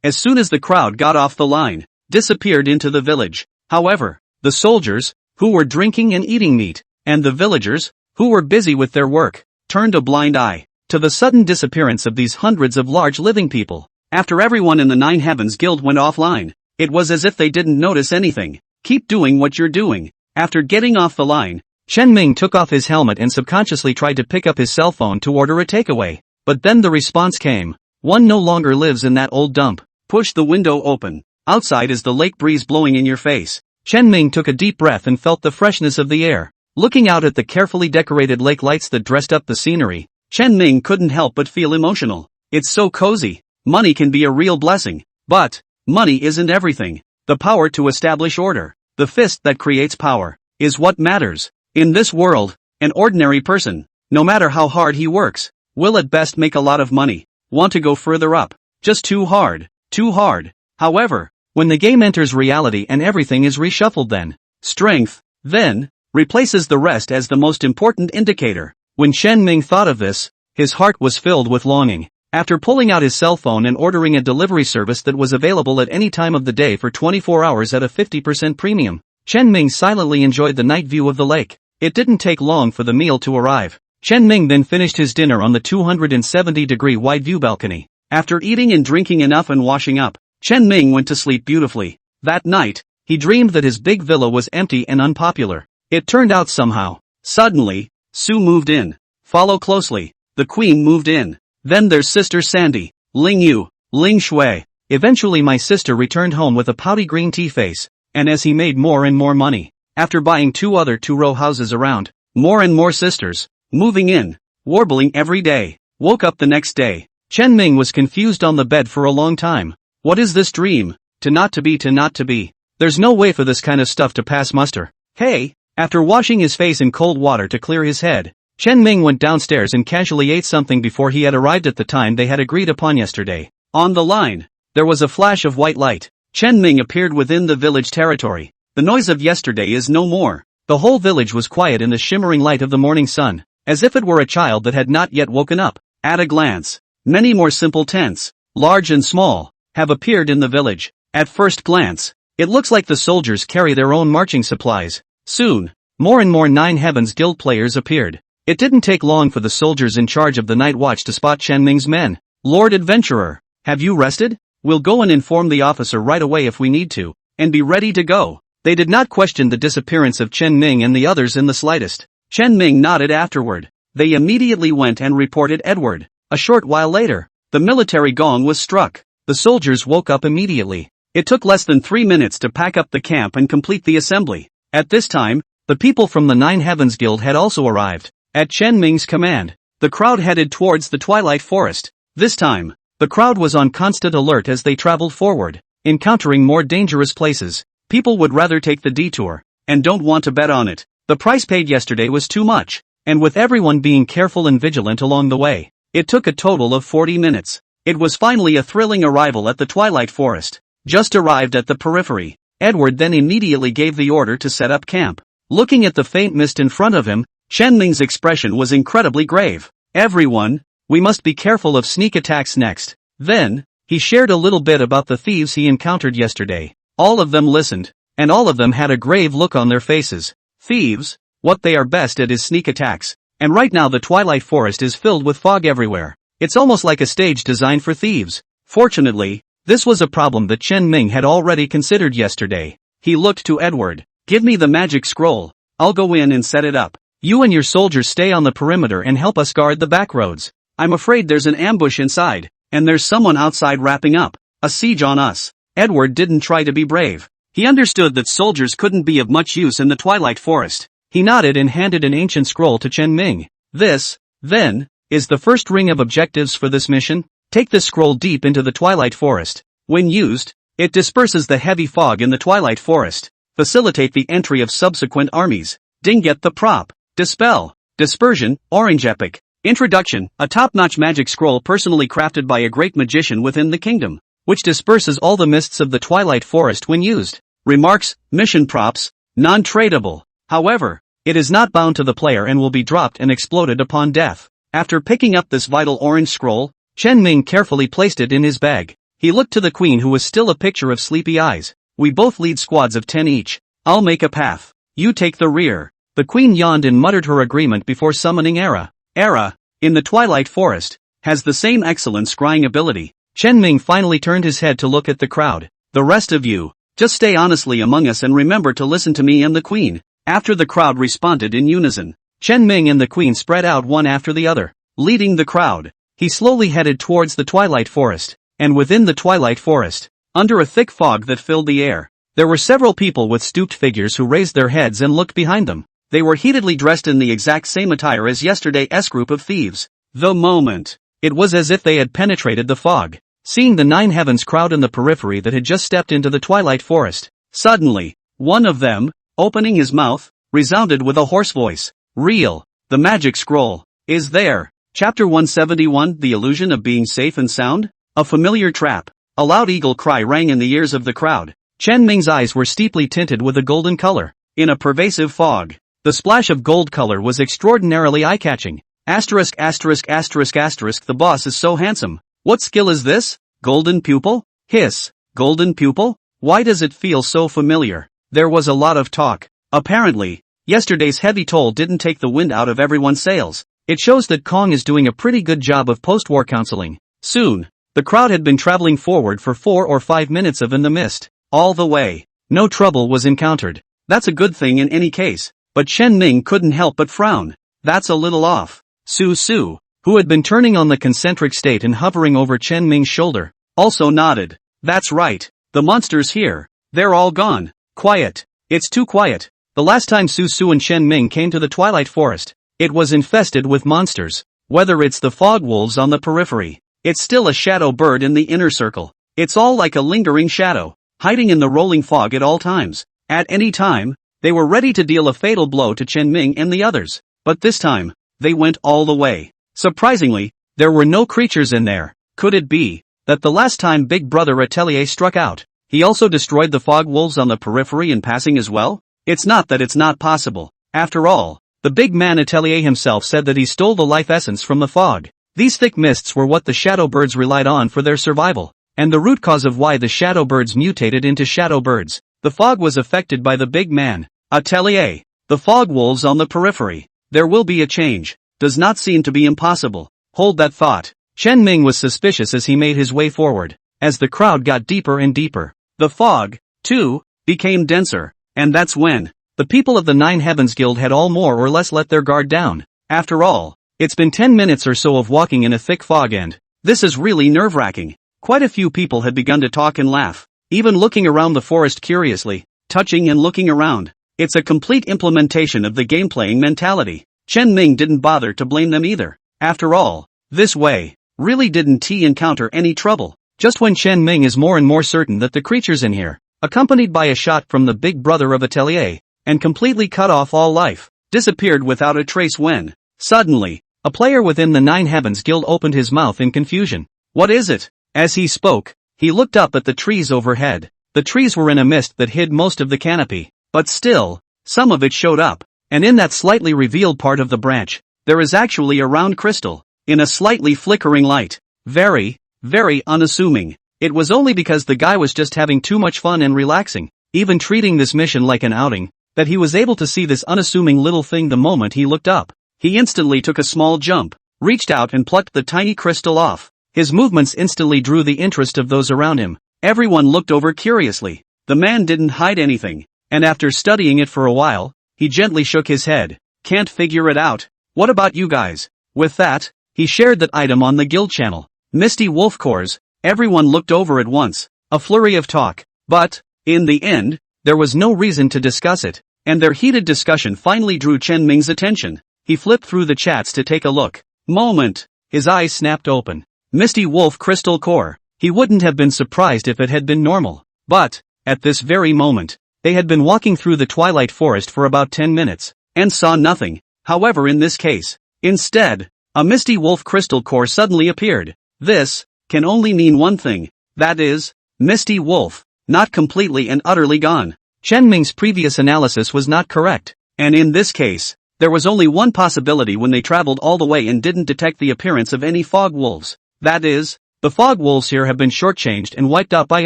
As soon as the crowd got off the line, disappeared into the village. However, the soldiers, who were drinking and eating meat, and the villagers, who were busy with their work, turned a blind eye to the sudden disappearance of these hundreds of large living people. After everyone in the Nine Heavens Guild went offline, it was as if they didn't notice anything. Keep doing what you're doing. After getting off the line, Chen Ming took off his helmet and subconsciously tried to pick up his cell phone to order a takeaway. But then the response came. One no longer lives in that old dump. Push the window open. Outside is the lake breeze blowing in your face. Chen Ming took a deep breath and felt the freshness of the air. Looking out at the carefully decorated lake lights that dressed up the scenery, Chen Ming couldn't help but feel emotional. It's so cozy. Money can be a real blessing. But money isn't everything. The power to establish order, the fist that creates power, is what matters. In this world, an ordinary person, no matter how hard he works, will at best make a lot of money. Want to go further up? Just too hard. Too hard. However, when the game enters reality and everything is reshuffled, then strength, then, replaces the rest as the most important indicator. When Chen Ming thought of this, his heart was filled with longing. After pulling out his cell phone and ordering a delivery service that was available at any time of the day for 24 hours at a 50% premium, Chen Ming silently enjoyed the night view of the lake. It didn't take long for the meal to arrive. Chen Ming then finished his dinner on the 270-degree wide view balcony. After eating and drinking enough and washing up, Chen Ming went to sleep beautifully. That night, he dreamed that his big villa was empty and unpopular. It turned out somehow. Suddenly, Su moved in. Follow closely. The queen moved in. Then there's Sister Sandy, Ling Yu, Ling Shui. Eventually my sister returned home with a pouty green tea face, and as he made more and more money, after buying 2 other 2-row houses around, more and more sisters, moving in, warbling every day, woke up the next day. Chen Ming was confused on the bed for a long time. What is this dream? To not to be. There's no way for this kind of stuff to pass muster. Hey! After washing his face in cold water to clear his head, Chen Ming went downstairs and casually ate something before he had arrived at the time they had agreed upon yesterday. On the line, there was a flash of white light. Chen Ming appeared within the village territory. The noise of yesterday is no more. The whole village was quiet in the shimmering light of the morning sun, as if it were a child that had not yet woken up. At a glance, many more simple tents, large and small, have appeared in the village. At first glance, it looks like the soldiers carry their own marching supplies. Soon, more and more Nine Heavens Guild players appeared. It didn't take long for the soldiers in charge of the night watch to spot Chen Ming's men. Lord Adventurer, have you rested? We'll go and inform the officer right away if we need to, and be ready to go. They did not question the disappearance of Chen Ming and the others in the slightest. Chen Ming nodded afterward. They immediately went and reported Edward. A short while later, the military gong was struck. The soldiers woke up immediately. It took less than 3 minutes to pack up the camp and complete the assembly. At this time, the people from the Nine Heavens Guild had also arrived. At Chen Ming's command, the crowd headed towards the Twilight Forest. This time, the crowd was on constant alert as they traveled forward, encountering more dangerous places. People would rather take the detour, and don't want to bet on it. The price paid yesterday was too much, and with everyone being careful and vigilant along the way, it took a total of 40 minutes. It was finally a thrilling arrival at the Twilight Forest. Just arrived at the periphery, Edward then immediately gave the order to set up camp. Looking at the faint mist in front of him, Chen Ming's expression was incredibly grave. Everyone, we must be careful of sneak attacks next. Then, he shared a little bit about the thieves he encountered yesterday. All of them listened, and all of them had a grave look on their faces. Thieves, what they are best at is sneak attacks, and right now the Twilight Forest is filled with fog everywhere. It's almost like a stage designed for thieves. Fortunately, this was a problem that Chen Ming had already considered yesterday. He looked to Edward. Give me the magic scroll. I'll go in and set it up. You and your soldiers stay on the perimeter and help us guard the back roads. I'm afraid there's an ambush inside, and there's someone outside wrapping up a siege on us. Edward didn't try to be brave. He understood that soldiers couldn't be of much use in the Twilight Forest. He nodded and handed an ancient scroll to Chen Ming. This, then, is the first ring of objectives for this mission. Take this scroll deep into the Twilight Forest. When used, it disperses the heavy fog in the Twilight Forest. Facilitate the entry of subsequent armies. Get the prop. Dispel. Dispersion. Orange Epic. Introduction. A top-notch magic scroll personally crafted by a great magician within the kingdom, which disperses all the mists of the Twilight Forest when used. Remarks. Mission props. Non-tradable. However, it is not bound to the player and will be dropped and exploded upon death. After picking up this vital orange scroll, Chen Ming carefully placed it in his bag. He looked to the queen who was still a picture of sleepy eyes. We both lead squads of 10 each. I'll make a path. You take the rear. The queen yawned and muttered her agreement before summoning Era. Era, in the Twilight Forest, has the same excellent scrying ability. Chen Ming finally turned his head to look at the crowd. The rest of you, just stay honestly among us and remember to listen to me and the queen. After the crowd responded in unison, Chen Ming and the queen spread out one after the other. Leading the crowd, he slowly headed towards the Twilight Forest, and within the Twilight Forest, under a thick fog that filled the air, there were several people with stooped figures who raised their heads and looked behind them. They were heatedly dressed in the exact same attire as yesterday's group of thieves. The moment, it was as if they had penetrated the fog. Seeing the Nine Heavens crowd in the periphery that had just stepped into the Twilight Forest, suddenly, one of them, opening his mouth, resounded with a hoarse voice. Real, the magic scroll, is there. Chapter 171, The Illusion of Being Safe and Sound? A familiar trap. A loud eagle cry rang in the ears of the crowd. Chen Ming's eyes were steeply tinted with a golden color. In a pervasive fog, the splash of gold color was extraordinarily eye-catching. Asterisk asterisk asterisk asterisk the boss is so handsome. What skill is this? Golden pupil? Hiss. Golden pupil? Why does it feel so familiar? There was a lot of talk. Apparently, yesterday's heavy toll didn't take the wind out of everyone's sails. It shows that Kong is doing a pretty good job of post-war counseling. Soon, the crowd had been traveling forward for 4 or 5 minutes in the mist. All the way, no trouble was encountered. That's a good thing in any case, but Chen Ming couldn't help but frown. That's a little off. Su Su, who had been turning on the concentric state and hovering over Chen Ming's shoulder, also nodded. That's right, the monsters here. They're all gone. Quiet. It's too quiet. The last time Su Su and Chen Ming came to the Twilight Forest, it was infested with monsters. Whether it's the fog wolves on the periphery, it's still a shadow bird in the inner circle. It's all like a lingering shadow, hiding in the rolling fog at all times. At any time, they were ready to deal a fatal blow to Chen Ming and the others. But this time, they went all the way. Surprisingly, there were no creatures in there. Could it be that the last time Big Brother Atelier struck out, he also destroyed the fog wolves on the periphery in passing as well? It's not that it's not possible. After all, the big man Atelier himself said that he stole the life essence from the fog. These thick mists were what the shadow birds relied on for their survival, and the root cause of why the shadow birds mutated into shadow birds. The fog was affected by the big man Atelier. The fog wolves on the periphery. There will be a change. Does not seem to be impossible. Hold that thought. Chen Ming was suspicious as he made his way forward. As the crowd got deeper and deeper, the fog, too, became denser. And that's when the people of the Nine Heavens Guild had all more or less let their guard down. After all, it's been 10 minutes or so of walking in a thick fog and this is really nerve-wracking. Quite a few people had begun to talk and laugh, even looking around the forest curiously, touching and looking around. It's a complete implementation of the game-playing mentality. Chen Ming didn't bother to blame them either. After all, this way really didn't he encounter any trouble. Just when Chen Ming is more and more certain that the creatures in here, accompanied by a shot from the big brother of Atelier, and completely cut off all life, disappeared without a trace when, suddenly, a player within the Nine Heavens Guild opened his mouth in confusion. What is it? As he spoke, he looked up at the trees overhead. The trees were in a mist that hid most of the canopy, but still, some of it showed up, and in that slightly revealed part of the branch, there is actually a round crystal, in a slightly flickering light. Very, very unassuming. It was only because the guy was just having too much fun and relaxing, even treating this mission like an outing, that he was able to see this unassuming little thing the moment he looked up. He instantly took a small jump, reached out and plucked the tiny crystal off. His movements instantly drew the interest of those around him. Everyone looked over curiously. The man didn't hide anything, and after studying it for a while, he gently shook his head. Can't figure it out. What about you guys? With that, he shared that item on the guild channel. Misty Wolf Cores. Everyone looked over at once. A flurry of talk. But, in the end, there was no reason to discuss it, and their heated discussion finally drew Chen Ming's attention. He flipped through the chats to take a look. Moment. His eyes snapped open. Misty Wolf Crystal Core. He wouldn't have been surprised if it had been normal. But, at this very moment, they had been walking through the Twilight Forest for about 10 minutes, and saw nothing. However, in this case, instead, a Misty Wolf Crystal Core suddenly appeared. This can only mean one thing. That is, Misty Wolf, not completely and utterly gone. Chen Ming's previous analysis was not correct, and in this case, there was only one possibility when they traveled all the way and didn't detect the appearance of any fog wolves. That is, the fog wolves here have been shortchanged and wiped out by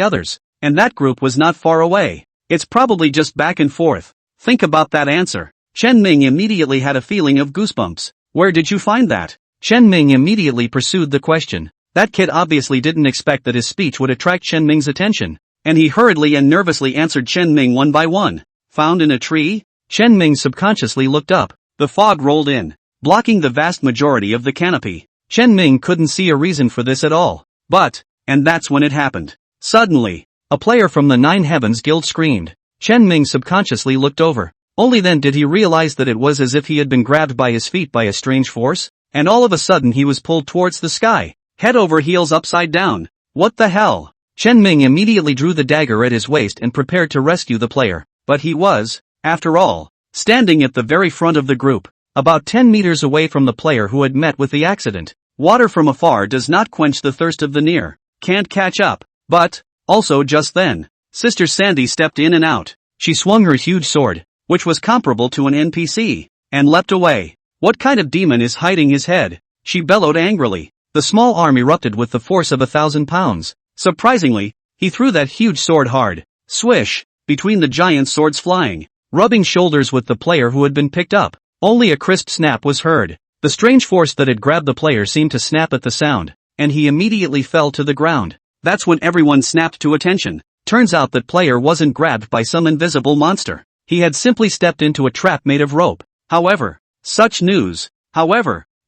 others, and that group was not far away. It's probably just back and forth. Think about that answer. Chen Ming immediately had a feeling of goosebumps. Where did you find that? Chen Ming immediately pursued the question. That kid obviously didn't expect that his speech would attract Chen Ming's attention, and he hurriedly and nervously answered Chen Ming one by one. Found in a tree? Chen Ming subconsciously looked up. The fog rolled in, blocking the vast majority of the canopy. Chen Ming couldn't see a reason for this at all. But, and that's when it happened. Suddenly, a player from the Nine Heavens Guild screamed. Chen Ming subconsciously looked over. Only then did he realize that it was as if he had been grabbed by his feet by a strange force, and all of a sudden he was pulled towards the sky, head over heels upside down. What the hell? Chen Ming immediately drew the dagger at his waist and prepared to rescue the player, but he was, after all, standing at the very front of the group, about 10 meters away from the player who had met with the accident. Water from afar does not quench the thirst of the near. Can't catch up. But, also just then, Sister Sandy stepped in and out. She swung her huge sword, which was comparable to an NPC, and leapt away. What kind of demon is hiding his head? She bellowed angrily. The small arm erupted with the force of 1,000 pounds. Surprisingly, he threw that huge sword hard. Swish, between the giant swords flying, rubbing shoulders with the player who had been picked up. Only a crisp snap was heard. The strange force that had grabbed the player seemed to snap at the sound, and he immediately fell to the ground. That's when everyone snapped to attention. Turns out that player wasn't grabbed by some invisible monster. He had simply stepped into a trap made of rope. However, such news,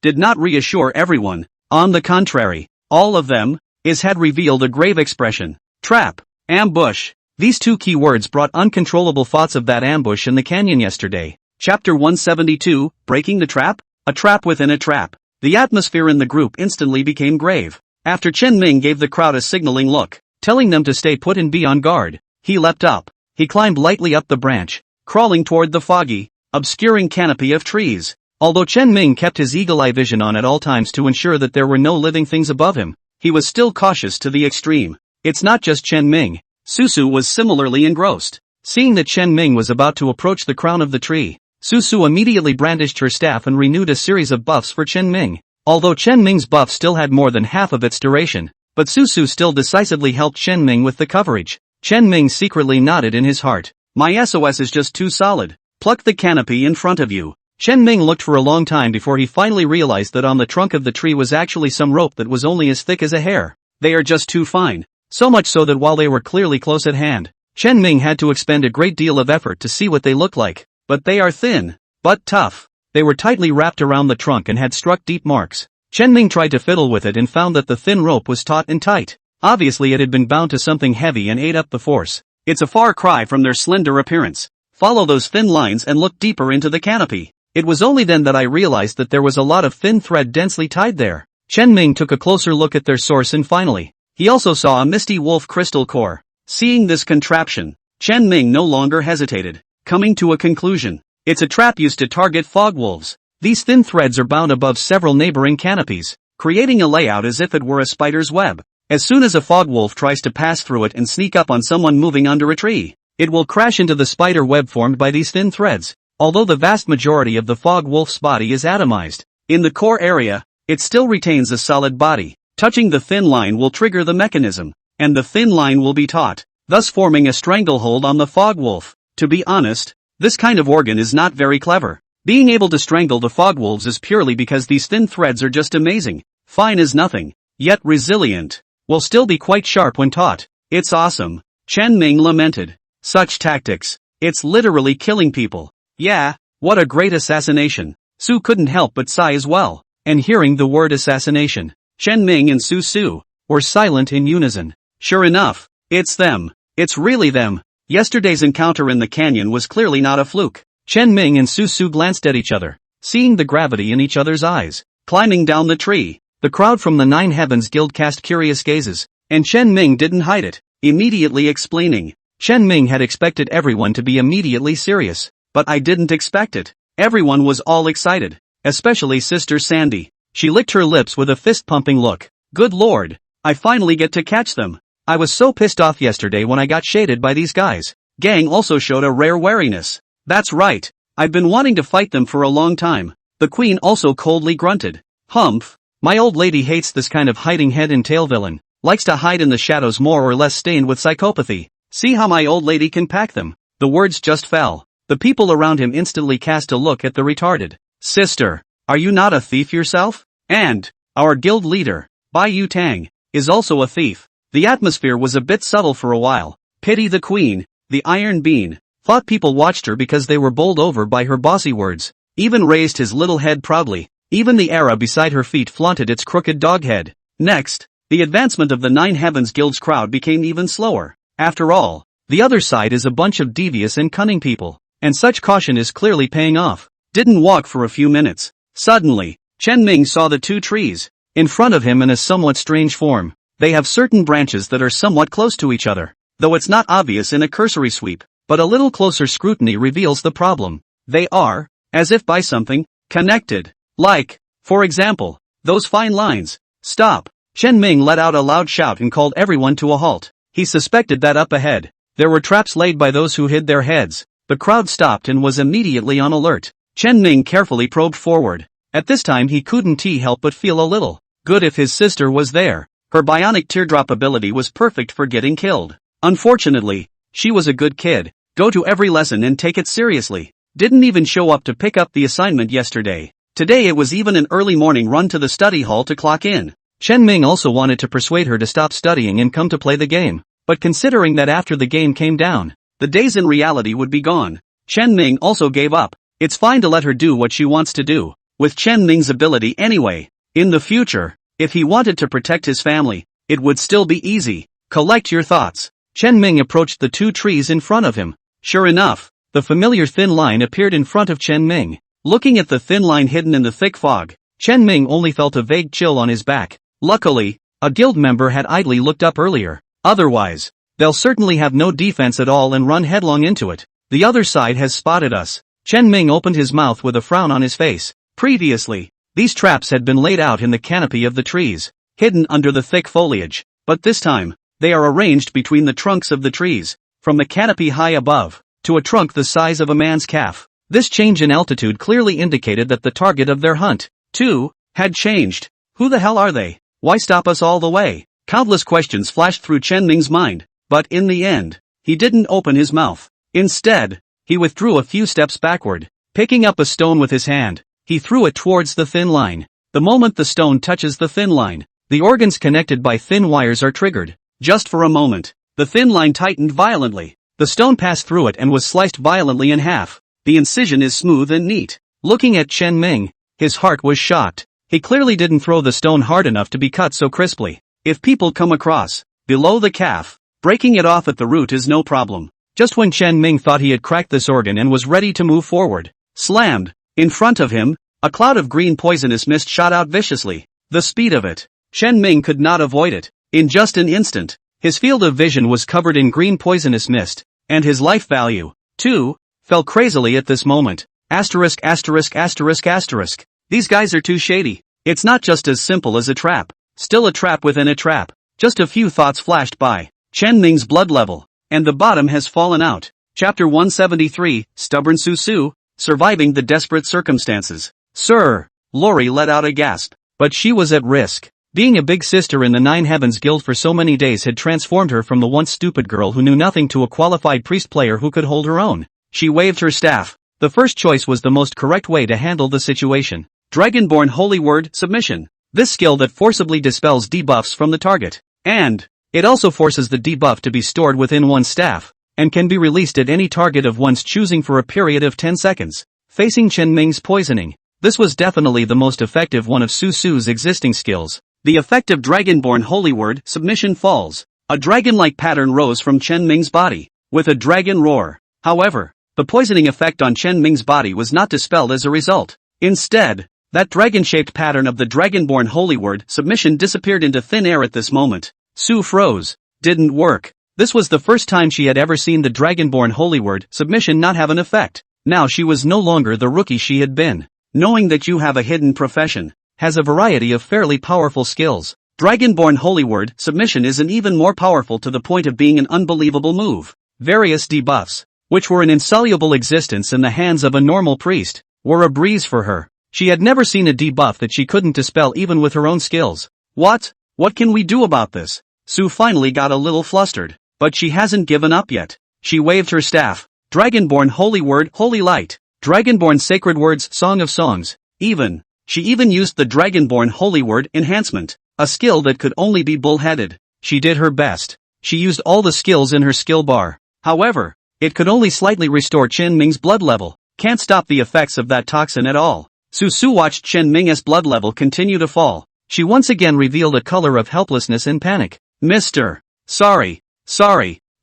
did not reassure everyone. On the contrary, all of them, had revealed a grave expression. Trap, ambush. These two key words brought uncontrollable thoughts of that ambush in the canyon yesterday. Chapter 172, Breaking the Trap? A trap within a trap. The atmosphere in the group instantly became grave. After Chen Ming gave the crowd a signaling look, telling them to stay put and be on guard, he leapt up. He climbed lightly up the branch, crawling toward the foggy, obscuring canopy of trees. Although Chen Ming kept his eagle-eye vision on at all times to ensure that there were no living things above him, he was still cautious to the extreme. It's not just Chen Ming. Susu was similarly engrossed. Seeing that Chen Ming was about to approach the crown of the tree, Susu immediately brandished her staff and renewed a series of buffs for Chen Ming. Although Chen Ming's buff still had more than half of its duration, but Susu still decisively helped Chen Ming with the coverage. Chen Ming secretly nodded in his heart. My SOS is just too solid. Pluck the canopy in front of you. Chen Ming looked for a long time before he finally realized that on the trunk of the tree was actually some rope that was only as thick as a hair. They are just too fine. So much so that while they were clearly close at hand, Chen Ming had to expend a great deal of effort to see what they look like. But they are thin, but tough. They were tightly wrapped around the trunk and had struck deep marks. Chen Ming tried to fiddle with it and found that the thin rope was taut and tight. Obviously it had been bound to something heavy and ate up the force. It's a far cry from their slender appearance. Follow those thin lines and look deeper into the canopy. It was only then that I realized that there was a lot of thin thread densely tied there. Chen Ming took a closer look at their source and finally, he also saw a misty wolf crystal core. Seeing this contraption, Chen Ming no longer hesitated, coming to a conclusion. It's a trap used to target fog wolves. These thin threads are bound above several neighboring canopies, creating a layout as if it were a spider's web. As soon as a fog wolf tries to pass through it and sneak up on someone moving under a tree, it will crash into the spider web formed by these thin threads. Although the vast majority of the fog wolf's body is atomized, in the core area, it still retains a solid body. Touching the thin line will trigger the mechanism, and the thin line will be taut, thus forming a stranglehold on the fog wolf. To be honest, this kind of organ is not very clever. Being able to strangle the fog wolves is purely because these thin threads are just amazing, fine as nothing, yet resilient, will still be quite sharp when taut. It's awesome, Chen Ming lamented. Such tactics, it's literally killing people. Yeah, what a great assassination. Su couldn't help but sigh as well, and hearing the word assassination, Chen Ming and Su were silent in unison. Sure enough, it's them. It's really them. Yesterday's encounter in the canyon was clearly not a fluke. Chen Ming and Su glanced at each other, seeing the gravity in each other's eyes. Climbing down the tree, the crowd from the Nine Heavens Guild cast curious gazes, and Chen Ming didn't hide it, immediately explaining. Chen Ming had expected everyone to be immediately serious, but I didn't expect it. Everyone was all excited, especially Sister Sandy. She licked her lips with a fist-pumping look. Good lord, I finally get to catch them. I was so pissed off yesterday when I got shaded by these guys. Gang also showed a rare wariness. That's right, I've been wanting to fight them for a long time. The queen also coldly grunted. Humph, my old lady hates this kind of hiding head and tail villain, likes to hide in the shadows more or less stained with psychopathy. See how my old lady can pack them. The words just fell. The people around him instantly cast a look at the retarded. Sister, are you not a thief yourself? And, our guild leader, Bai Yu Tang, is also a thief. The atmosphere was a bit subtle for a while. Pity the queen, the Iron Bean, thought people watched her because they were bowled over by her bossy words. Even raised his little head proudly. Even the era beside her feet flaunted its crooked dog head. Next, the advancement of the Nine Heavens Guild's crowd became even slower. After all, the other side is a bunch of devious and cunning people, and such caution is clearly paying off. Didn't walk for a few minutes. Suddenly, Chen Ming saw the two trees in front of him in a somewhat strange form. They have certain branches that are somewhat close to each other, though it's not obvious in a cursory sweep, but a little closer scrutiny reveals the problem. They are, as if by something, connected. Like, for example, those fine lines. Stop. Chen Ming let out a loud shout and called everyone to a halt. He suspected that up ahead, there were traps laid by those who hid their heads. The crowd stopped and was immediately on alert. Chen Ming carefully probed forward. At this time he couldn't help but feel a little good if his sister was there. Her bionic teardrop ability was perfect for getting killed. Unfortunately, she was a good kid. Go to every lesson and take it seriously. Didn't even show up to pick up the assignment yesterday. Today it was even an early morning run to the study hall to clock in. Chen Ming also wanted to persuade her to stop studying and come to play the game. But considering that after the game came down, the days in reality would be gone, Chen Ming also gave up. It's fine to let her do what she wants to do. With Chen Ming's ability anyway. In the future, if he wanted to protect his family, it would still be easy. Collect your thoughts. Chen Ming approached the two trees in front of him. Sure enough, the familiar thin line appeared in front of Chen Ming. Looking at the thin line hidden in the thick fog, Chen Ming only felt a vague chill on his back. Luckily, a guild member had idly looked up earlier. Otherwise, they'll certainly have no defense at all and run headlong into it. The other side has spotted us. Chen Ming opened his mouth with a frown on his face. Previously, these traps had been laid out in the canopy of the trees, hidden under the thick foliage, but this time, they are arranged between the trunks of the trees, from the canopy high above, to a trunk the size of a man's calf. This change in altitude clearly indicated that the target of their hunt, too, had changed. Who the hell are they? Why stop us all the way? Countless questions flashed through Chen Ming's mind, but in the end, he didn't open his mouth. Instead, he withdrew a few steps backward, Picking up a stone with his hand, he threw it towards the thin line. The moment the stone touches the thin line, the organs connected by thin wires are triggered. Just for a moment, the thin line tightened violently. The stone passed through it and was sliced violently in half. The incision is smooth and neat. Looking at Chen Ming, his heart was shocked. He clearly didn't throw the stone hard enough to be cut so crisply. If people come across, below the calf, breaking it off at the root is no problem. Just when Chen Ming thought he had cracked this organ and was ready to move forward, slammed, in front of him, a cloud of green poisonous mist shot out viciously. The speed of it, Chen Ming could not avoid it. In just an instant, his field of vision was covered in green poisonous mist, and his life value, too, fell crazily at this moment. Asterisk asterisk asterisk asterisk. These guys are too shady. It's not just as simple as a trap. Still a trap within a trap. Just a few thoughts flashed by. Chen Ming's blood level, and the bottom has fallen out. Chapter 173, Stubborn Susu, Surviving the Desperate Circumstances. Sir, Lori let out a gasp. But she was at risk. Being a big sister in the Nine Heavens Guild for so many days had transformed her from the once stupid girl who knew nothing to a qualified priest player who could hold her own. She waved her staff. The first choice was the most correct way to handle the situation. Dragonborn Holy Word, Submission. This skill that forcibly dispels debuffs from the target. And it also forces the debuff to be stored within one's staff, and can be released at any target of one's choosing for a period of 10 seconds. Facing Chen Ming's poisoning, this was definitely the most effective one of Susu's existing skills. The effective Dragonborn Holy Word, Submission falls. A dragon-like pattern rose from Chen Ming's body, with a dragon roar. However, the poisoning effect on Chen Ming's body was not dispelled as a result. Instead, that dragon-shaped pattern of the Dragonborn Holy Word, Submission disappeared into thin air at this moment. Sue froze. Didn't work. This was the first time she had ever seen the Dragonborn Holy Word, Submission not have an effect. Now she was no longer the rookie she had been. Knowing that you have a hidden profession, has a variety of fairly powerful skills. Dragonborn Holy Word, Submission isn't even more powerful to the point of being an unbelievable move. Various debuffs, which were an insoluble existence in the hands of a normal priest, were a breeze for her. She had never seen a debuff that she couldn't dispel even with her own skills. What can we do about this? Sue finally got a little flustered, but she hasn't given up yet. She waved her staff. Dragonborn Holy Word, Holy Light. Dragonborn Sacred Words, Song of Songs. She even used the Dragonborn Holy Word, Enhancement, a skill that could only be bullheaded. She did her best. She used all the skills in her skill bar. However, it could only slightly restore Chen Ming's blood level. Can't stop the effects of that toxin at all. Susu watched Chen Ming's blood level continue to fall. She once again revealed a color of helplessness and panic. Mr. Sorry.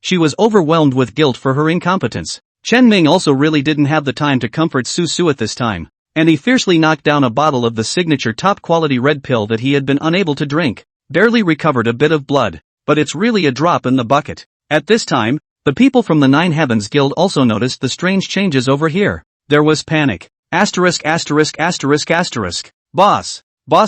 She was overwhelmed with guilt for her incompetence. Chen Ming also really didn't have the time to comfort Susu at this time, and he fiercely knocked down a bottle of the signature top-quality red pill that he had been unable to drink. Barely recovered a bit of blood, but it's really a drop in the bucket. At this time, the people from the Nine Heavens Guild also noticed the strange changes over here. There was panic. Asterisk asterisk asterisk asterisk. Boss,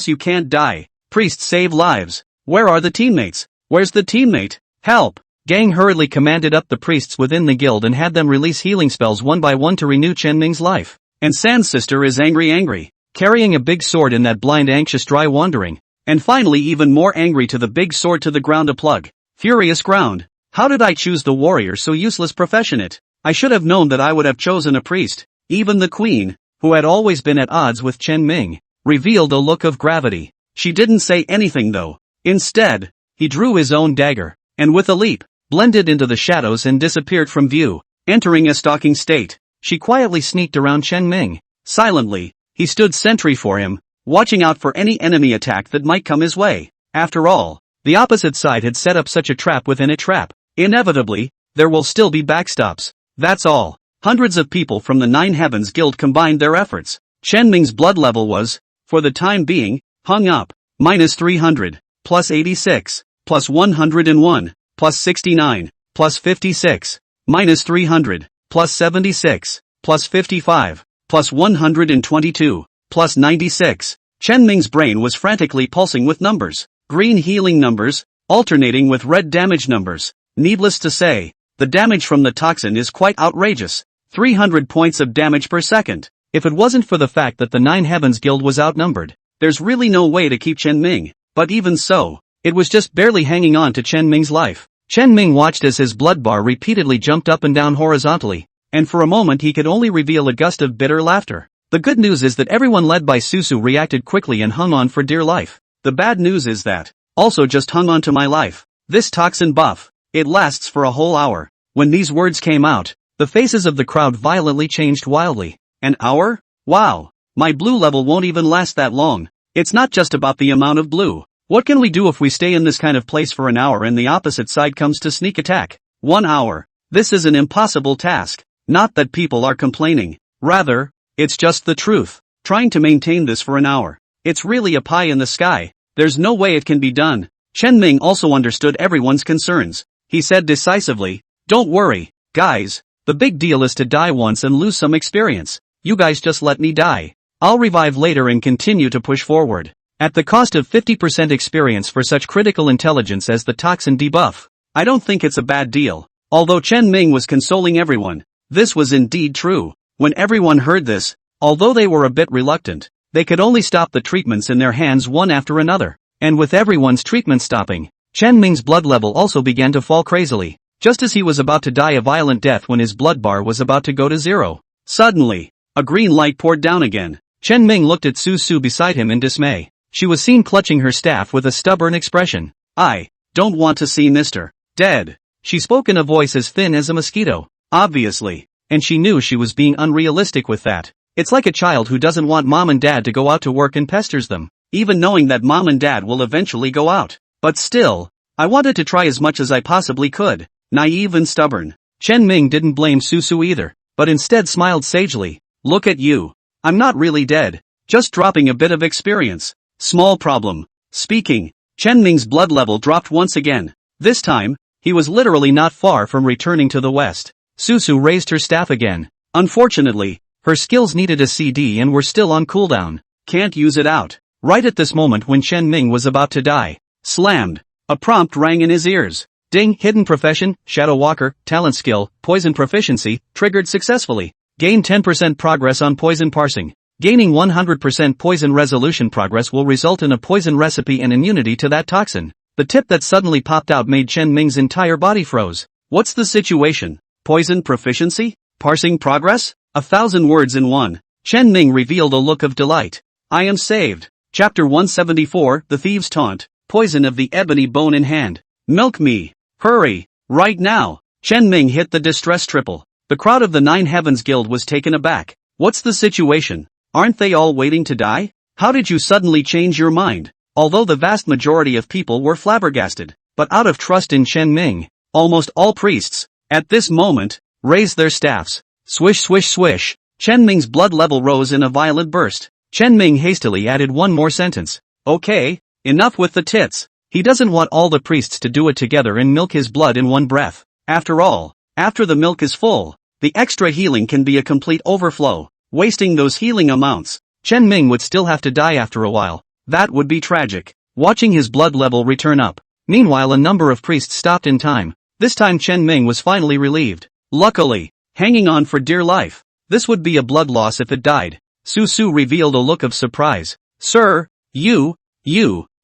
you can't die. Priests save lives. Where are the teammates? Where's the teammate? Help! Gang hurriedly commanded up the priests within the guild and had them release healing spells one by one to renew Chen Ming's life. And San's sister is angry, carrying a big sword in that blind anxious dry wandering, and finally even more angry to the big sword to the ground a plug. Furious ground. How did I choose the warrior so useless profession it? I should have known that I would have chosen a priest. Even the queen, who had always been at odds with Chen Ming, revealed a look of gravity. She didn't say anything though. Instead, he drew his own dagger, and with a leap, blended into the shadows and disappeared from view. Entering a stalking state, she quietly sneaked around Chen Ming. Silently, he stood sentry for him, watching out for any enemy attack that might come his way. After all, the opposite side had set up such a trap within a trap. Inevitably, there will still be backstops. That's all. Hundreds of people from the Nine Heavens Guild combined their efforts. Chen Ming's blood level was, for the time being, hung up. -300, +86, +101, +69, +56, -300, +76, +55, +122, +96. Chen Ming's brain was frantically pulsing with numbers. Green healing numbers, alternating with red damage numbers. Needless to say, the damage from the toxin is quite outrageous. 300 points of damage per second. If it wasn't for the fact that the Nine Heavens Guild was outnumbered, there's really no way to keep Chen Ming. But even so, it was just barely hanging on to Chen Ming's life. Chen Ming watched as his blood bar repeatedly jumped up and down horizontally, and for a moment he could only reveal a gust of bitter laughter. The good news is that everyone led by Susu reacted quickly and hung on for dear life. The bad news is that, also just hung on to my life. This toxin buff, it lasts for a whole hour. When these words came out, the faces of the crowd violently changed wildly. An hour? Wow. My blue level won't even last that long. It's not just about the amount of blue. What can we do if we stay in this kind of place for an hour and the opposite side comes to sneak attack? 1 hour. This is an impossible task. Not that people are complaining. Rather, it's just the truth. Trying to maintain this for an hour. It's really a pie in the sky. There's no way it can be done. Chen Ming also understood everyone's concerns. He said decisively, "Don't worry, guys. The big deal is to die once and lose some experience. You guys just let me die. I'll revive later and continue to push forward. At the cost of 50% experience for such critical intelligence as the toxin debuff. I don't think it's a bad deal." Although Chen Ming was consoling everyone, this was indeed true. When everyone heard this, although they were a bit reluctant, they could only stop the treatments in their hands one after another. And with everyone's treatment stopping, Chen Ming's blood level also began to fall crazily, just as he was about to die a violent death when his blood bar was about to go to zero. Suddenly, a green light poured down again. Chen Ming looked at Su Su beside him in dismay. She was seen clutching her staff with a stubborn expression. "I don't want to see Mr. Dead." She spoke in a voice as thin as a mosquito. Obviously. And she knew she was being unrealistic with that. It's like a child who doesn't want mom and dad to go out to work and pesters them, even knowing that mom and dad will eventually go out. But still, I wanted to try as much as I possibly could. Naive and stubborn. Chen Ming didn't blame Su Su either, but instead smiled sagely. "Look at you. I'm not really dead. Just dropping a bit of experience. Small problem." Speaking, Chen Ming's blood level dropped once again. This time, he was literally not far from returning to the west. Su Su raised her staff again. Unfortunately, her skills needed a CD and were still on cooldown. Can't use it out. Right at this moment when Chen Ming was about to die. Slammed. A prompt rang in his ears. Ding, hidden profession, Shadow Walker, talent skill, poison proficiency, triggered successfully. Gain 10% progress on poison parsing. Gaining 100% poison resolution progress will result in a poison recipe and immunity to that toxin. The tip that suddenly popped out made Chen Ming's entire body froze. What's the situation? Poison proficiency? Parsing progress? 1,000 words in one. Chen Ming revealed a look of delight. I am saved. Chapter 174, The Thieves' Taunt, Poison of the Ebony Bone in Hand. Milk me. Hurry. Right now. Chen Ming hit the distress triple. The crowd of the Nine Heavens Guild was taken aback. What's the situation? Aren't they all waiting to die? How did you suddenly change your mind? Although the vast majority of people were flabbergasted, but out of trust in Chen Ming, almost all priests, at this moment, raised their staffs. Swish swish swish. Chen Ming's blood level rose in a violent burst. Chen Ming hastily added one more sentence. Okay, enough with the tits. He doesn't want all the priests to do it together and milk his blood in one breath. After all, after the milk is full, the extra healing can be a complete overflow. Wasting those healing amounts, Chen Ming would still have to die after a while. That would be tragic. Watching his blood level return up. Meanwhile, a number of priests stopped in time. This time Chen Ming was finally relieved. Luckily, hanging on for dear life. This would be a blood loss if it died. Su Su revealed a look of surprise. Sir, you.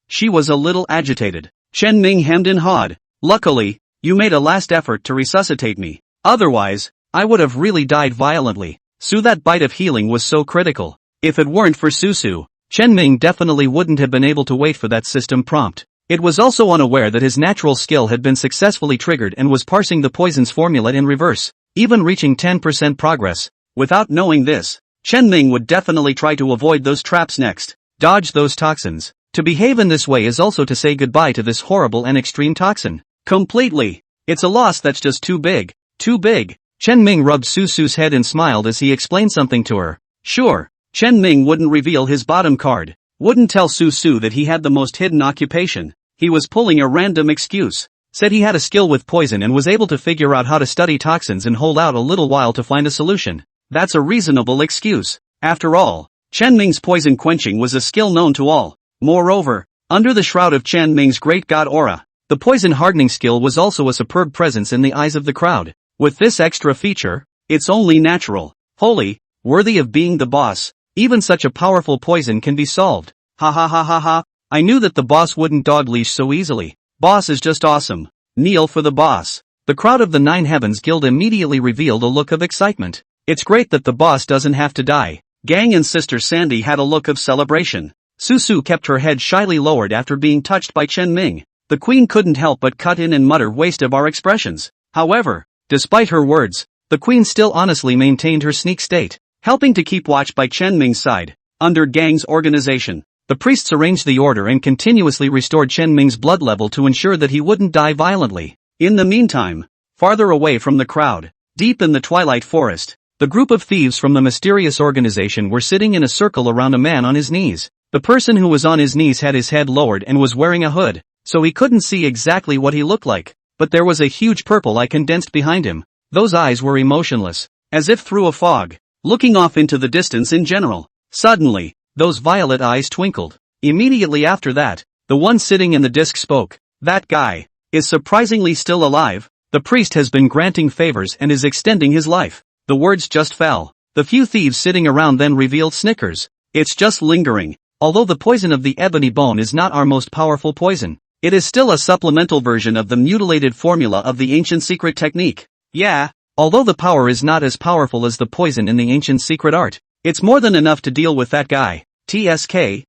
She was a little agitated. Chen Ming hemmed and hawed. Luckily, you made a last effort to resuscitate me. Otherwise, I would have really died violently. Su, that bite of healing was so critical. If it weren't for Su Su, Chen Ming definitely wouldn't have been able to wait for that system prompt. It was also unaware that his natural skill had been successfully triggered and was parsing the poison's formula in reverse, even reaching 10% progress. Without knowing this, Chen Ming would definitely try to avoid those traps next, dodge those toxins. To behave in this way is also to say goodbye to this horrible and extreme toxin. Completely. It's a loss that's just too big. Too big. Chen Ming rubbed Su Su's head and smiled as he explained something to her. Sure, Chen Ming wouldn't reveal his bottom card, wouldn't tell Su Su that he had the most hidden occupation. He was pulling a random excuse. Said he had a skill with poison and was able to figure out how to study toxins and hold out a little while to find a solution. That's a reasonable excuse. After all, Chen Ming's poison quenching was a skill known to all. Moreover, under the shroud of Chen Ming's great god aura, the poison hardening skill was also a superb presence in the eyes of the crowd. With this extra feature, it's only natural, holy, worthy of being the boss. Even such a powerful poison can be solved. Ha ha ha ha ha. I knew that the boss wouldn't dog leash so easily. Boss is just awesome. Kneel for the boss. The crowd of the Nine Heavens Guild immediately revealed a look of excitement. It's great that the boss doesn't have to die. Gang and Sister Sandy had a look of celebration. Susu kept her head shyly lowered after being touched by Chen Ming. The queen couldn't help but cut in and mutter waste of our expressions. However, despite her words, the queen still honestly maintained her sneak state, helping to keep watch by Chen Ming's side. Under Gang's organization, the priests arranged the order and continuously restored Chen Ming's blood level to ensure that he wouldn't die violently. In the meantime, farther away from the crowd, deep in the twilight forest, the group of thieves from the mysterious organization were sitting in a circle around a man on his knees. The person who was on his knees had his head lowered and was wearing a hood, so he couldn't see exactly what he looked like, but there was a huge purple eye condensed behind him. Those eyes were emotionless, as if through a fog, looking off into the distance in general. Suddenly, those violet eyes twinkled. Immediately after that, the one sitting in the disc spoke. That guy is surprisingly still alive. The priest has been granting favors and is extending his life. The words just fell. The few thieves sitting around then revealed snickers. It's just lingering. Although the poison of the ebony bone is not our most powerful poison, it is still a supplemental version of the mutilated formula of the ancient secret technique. Yeah, although the power is not as powerful as the poison in the ancient secret art, it's more than enough to deal with that guy. TSK,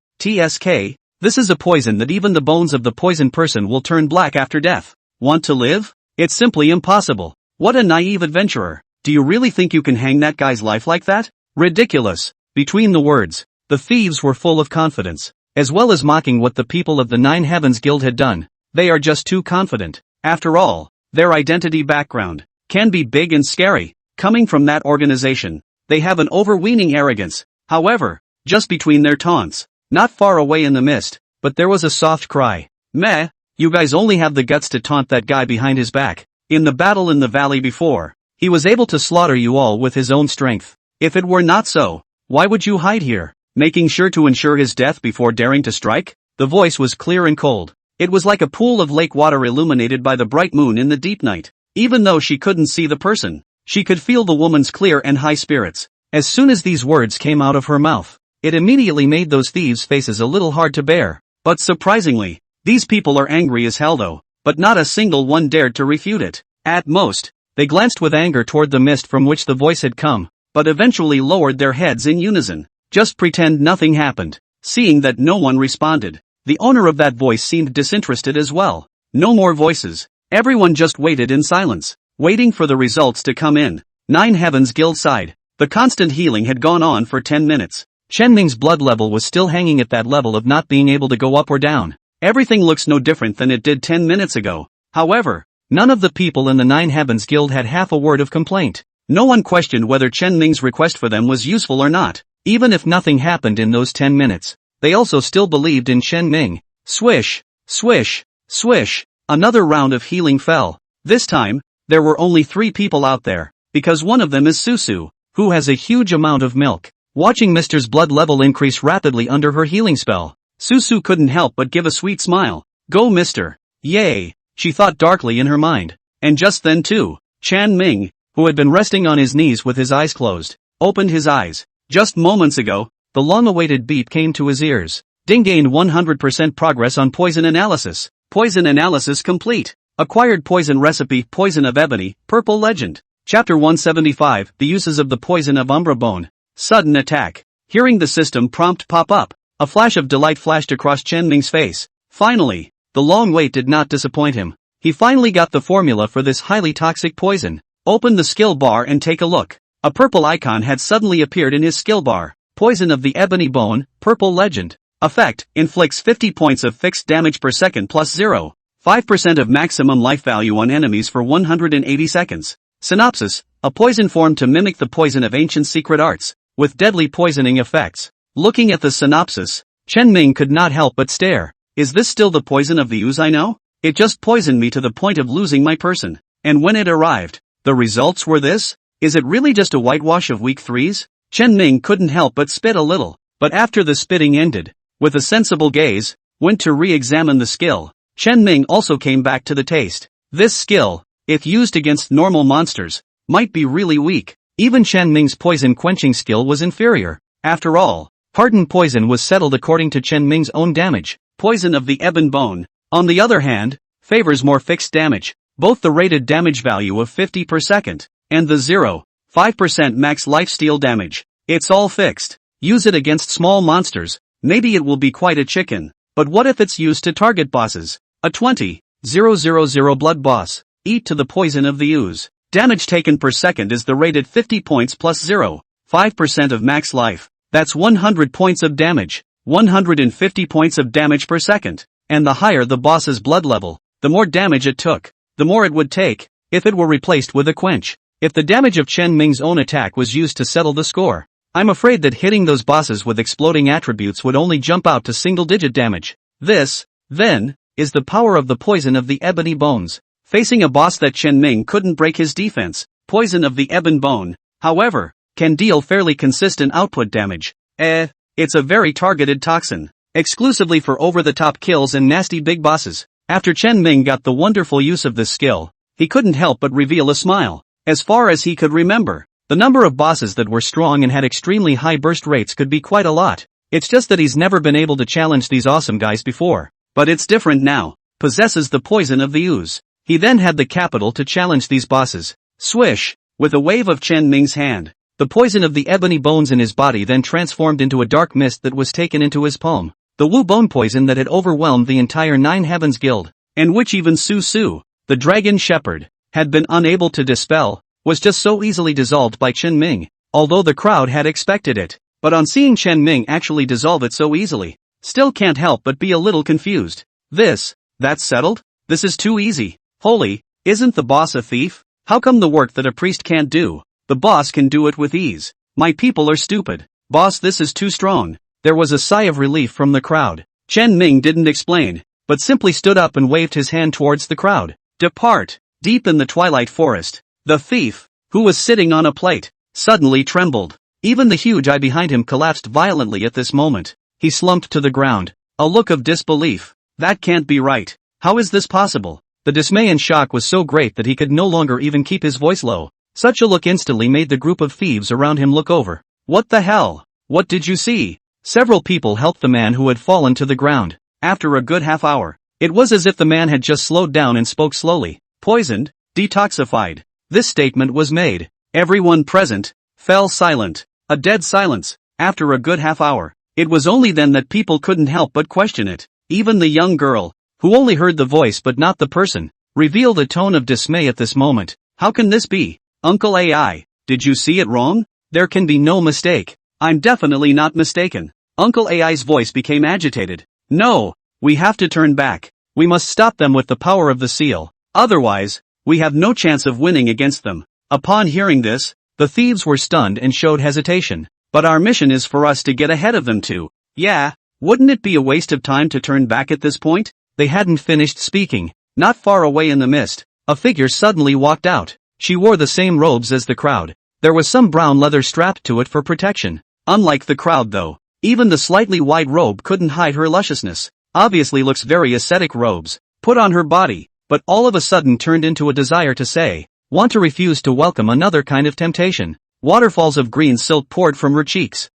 this is a poison that even the bones of the poisoned person will turn black after death. Want to live? It's simply impossible. What a naive adventurer. Do you really think you can hang that guy's life like that? Ridiculous. Between the words, the thieves were full of confidence, as well as mocking what the people of the Nine Heavens Guild had done. They are just too confident. After all, their identity background can be big and scary. Coming from that organization, they have an overweening arrogance. However, just between their taunts, not far away in the mist, but there was a soft cry. Meh, you guys only have the guts to taunt that guy behind his back. In the battle in the valley before, he was able to slaughter you all with his own strength. If it were not so, why would you hide here, making sure to ensure his death before daring to strike? The voice was clear and cold. It was like a pool of lake water illuminated by the bright moon in the deep night. Even though she couldn't see the person, she could feel the woman's clear and high spirits. As soon as these words came out of her mouth, it immediately made those thieves' faces a little hard to bear. But surprisingly, these people are angry as hell though, but not a single one dared to refute it. At most, they glanced with anger toward the mist from which the voice had come, but eventually lowered their heads in unison. Just pretend nothing happened. Seeing that no one responded, the owner of that voice seemed disinterested as well. No more voices. Everyone just waited in silence, waiting for the results to come in. Nine Heavens Guild sighed. The constant healing had gone on for 10 minutes. Chen Ming's blood level was still hanging at that level of not being able to go up or down. Everything looks no different than it did 10 minutes ago. However, none of the people in the Nine Heavens Guild had half a word of complaint. No one questioned whether Chen Ming's request for them was useful or not. Even if nothing happened in those 10 minutes, they also still believed in Chen Ming. Swish, swish, swish. Another round of healing fell. This time, there were only 3 people out there, because one of them is Susu, who has a huge amount of milk. Watching Mister's blood level increase rapidly under her healing spell, Susu couldn't help but give a sweet smile. Go Mister. Yay, she thought darkly in her mind. And just then too, Chen Ming, who had been resting on his knees with his eyes closed, opened his eyes. Just moments ago, the long-awaited beep came to his ears. Ding gained 100% progress on poison analysis. Poison analysis complete. Acquired poison recipe, poison of ebony, purple legend. Chapter 175, the uses of the poison of umbra bone. Sudden attack. Hearing the system prompt pop up, a flash of delight flashed across Chen Ming's face. Finally, the long wait did not disappoint him. He finally got the formula for this highly toxic poison. Open the skill bar and take a look. A purple icon had suddenly appeared in his skill bar. Poison of the ebony bone, purple legend. Effect, inflicts 50 points of fixed damage per second plus 0.5% of maximum life value on enemies for 180 seconds. Synopsis, a poison formed to mimic the poison of ancient secret arts, with deadly poisoning effects. Looking at the synopsis, Chen Ming could not help but stare. Is this still the poison of the ooze I know? It just poisoned me to the point of losing my person. And when it arrived, the results were this? Is it really just a whitewash of weak threes? Chen Ming couldn't help but spit a little, but after the spitting ended, with a sensible gaze, went to re-examine the skill. Chen Ming also came back to the taste. This skill, if used against normal monsters, might be really weak. Even Chen Ming's poison quenching skill was inferior. After all, hardened poison was settled according to Chen Ming's own damage. Poison of the ebon bone, on the other hand, favors more fixed damage. both the rated damage value of 50 per second, and the 0.5% max lifesteal damage. It's all fixed. Use it against small monsters, maybe it will be quite a chicken. But what if it's used to target bosses? A 20,000 blood boss. Eat to the poison of the ooze. Damage taken per second is the rated 50 points plus 0.5% of max life. That's 100 points of damage. 150 points of damage per second. And the higher the boss's blood level, the more damage it took, the more it would take, if it were replaced with a quench. If the damage of Chen Ming's own attack was used to settle the score, I'm afraid that hitting those bosses with exploding attributes would only jump out to single-digit damage. This, then, is the power of the poison of the ebony bones. Facing a boss that Chen Ming couldn't break his defense, poison of the ebon bone, however, can deal fairly consistent output damage. It's a very targeted toxin, exclusively for over-the-top kills and nasty big bosses. After Chen Ming got the wonderful use of this skill, he couldn't help but reveal a smile. As far as he could remember, the number of bosses that were strong and had extremely high burst rates could be quite a lot. It's just that he's never been able to challenge these awesome guys before. But it's different now. Possesses the poison of the ooze. He then had the capital to challenge these bosses. Swish! With a wave of Chen Ming's hand, the poison of the ebony bones in his body then transformed into a dark mist that was taken into his palm. The Wu bone poison that had overwhelmed the entire Nine Heavens Guild, and which even Su Su, the dragon shepherd, had been unable to dispel, was just so easily dissolved by Chen Ming, although the crowd had expected it. But on seeing Chen Ming actually dissolve it so easily, still can't help but be a little confused. That's settled? This is too easy. Holy, isn't the boss a thief? How come the work that a priest can't do, the boss can do it with ease? My people are stupid. Boss, this is too strong. There was a sigh of relief from the crowd. Chen Ming didn't explain, but simply stood up and waved his hand towards the crowd. Depart. Deep in the twilight forest, the thief, who was sitting on a plate, suddenly trembled. Even the huge eye behind him collapsed violently at this moment. He slumped to the ground. A look of disbelief. That can't be right. How is this possible? The dismay and shock was so great that he could no longer even keep his voice low. Such a look instantly made the group of thieves around him look over. What the hell? What did you see? Several people helped the man who had fallen to the ground. After a good half hour, it was as if the man had just slowed down and spoke slowly. Poisoned, detoxified. This statement was made. Everyone present fell silent. A dead silence. After a good half hour, it was only then that people couldn't help but question it. Even the young girl, who only heard the voice but not the person, revealed a tone of dismay at this moment. How can this be? Uncle AI, did you see it wrong? There can be no mistake. I'm definitely not mistaken. Uncle AI's voice became agitated. No, we have to turn back. We must stop them with the power of the seal. Otherwise, we have no chance of winning against them. Upon hearing this, the thieves were stunned and showed hesitation. But our mission is for us to get ahead of them too. Yeah, wouldn't it be a waste of time to turn back at this point? They hadn't finished speaking. Not far away in the mist, a figure suddenly walked out. She wore the same robes as the crowd. There was some brown leather strapped to it for protection. Unlike the crowd though, even the slightly wide robe couldn't hide her lusciousness. Obviously looks very ascetic robes, put on her body, but all of a sudden turned into a desire to say, want to refuse to welcome another kind of temptation. Waterfalls of green silk poured from her cheeks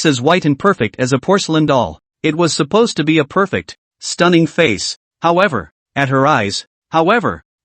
as white and perfect as a porcelain doll. It was supposed to be a perfect, stunning face. However, at her eyes,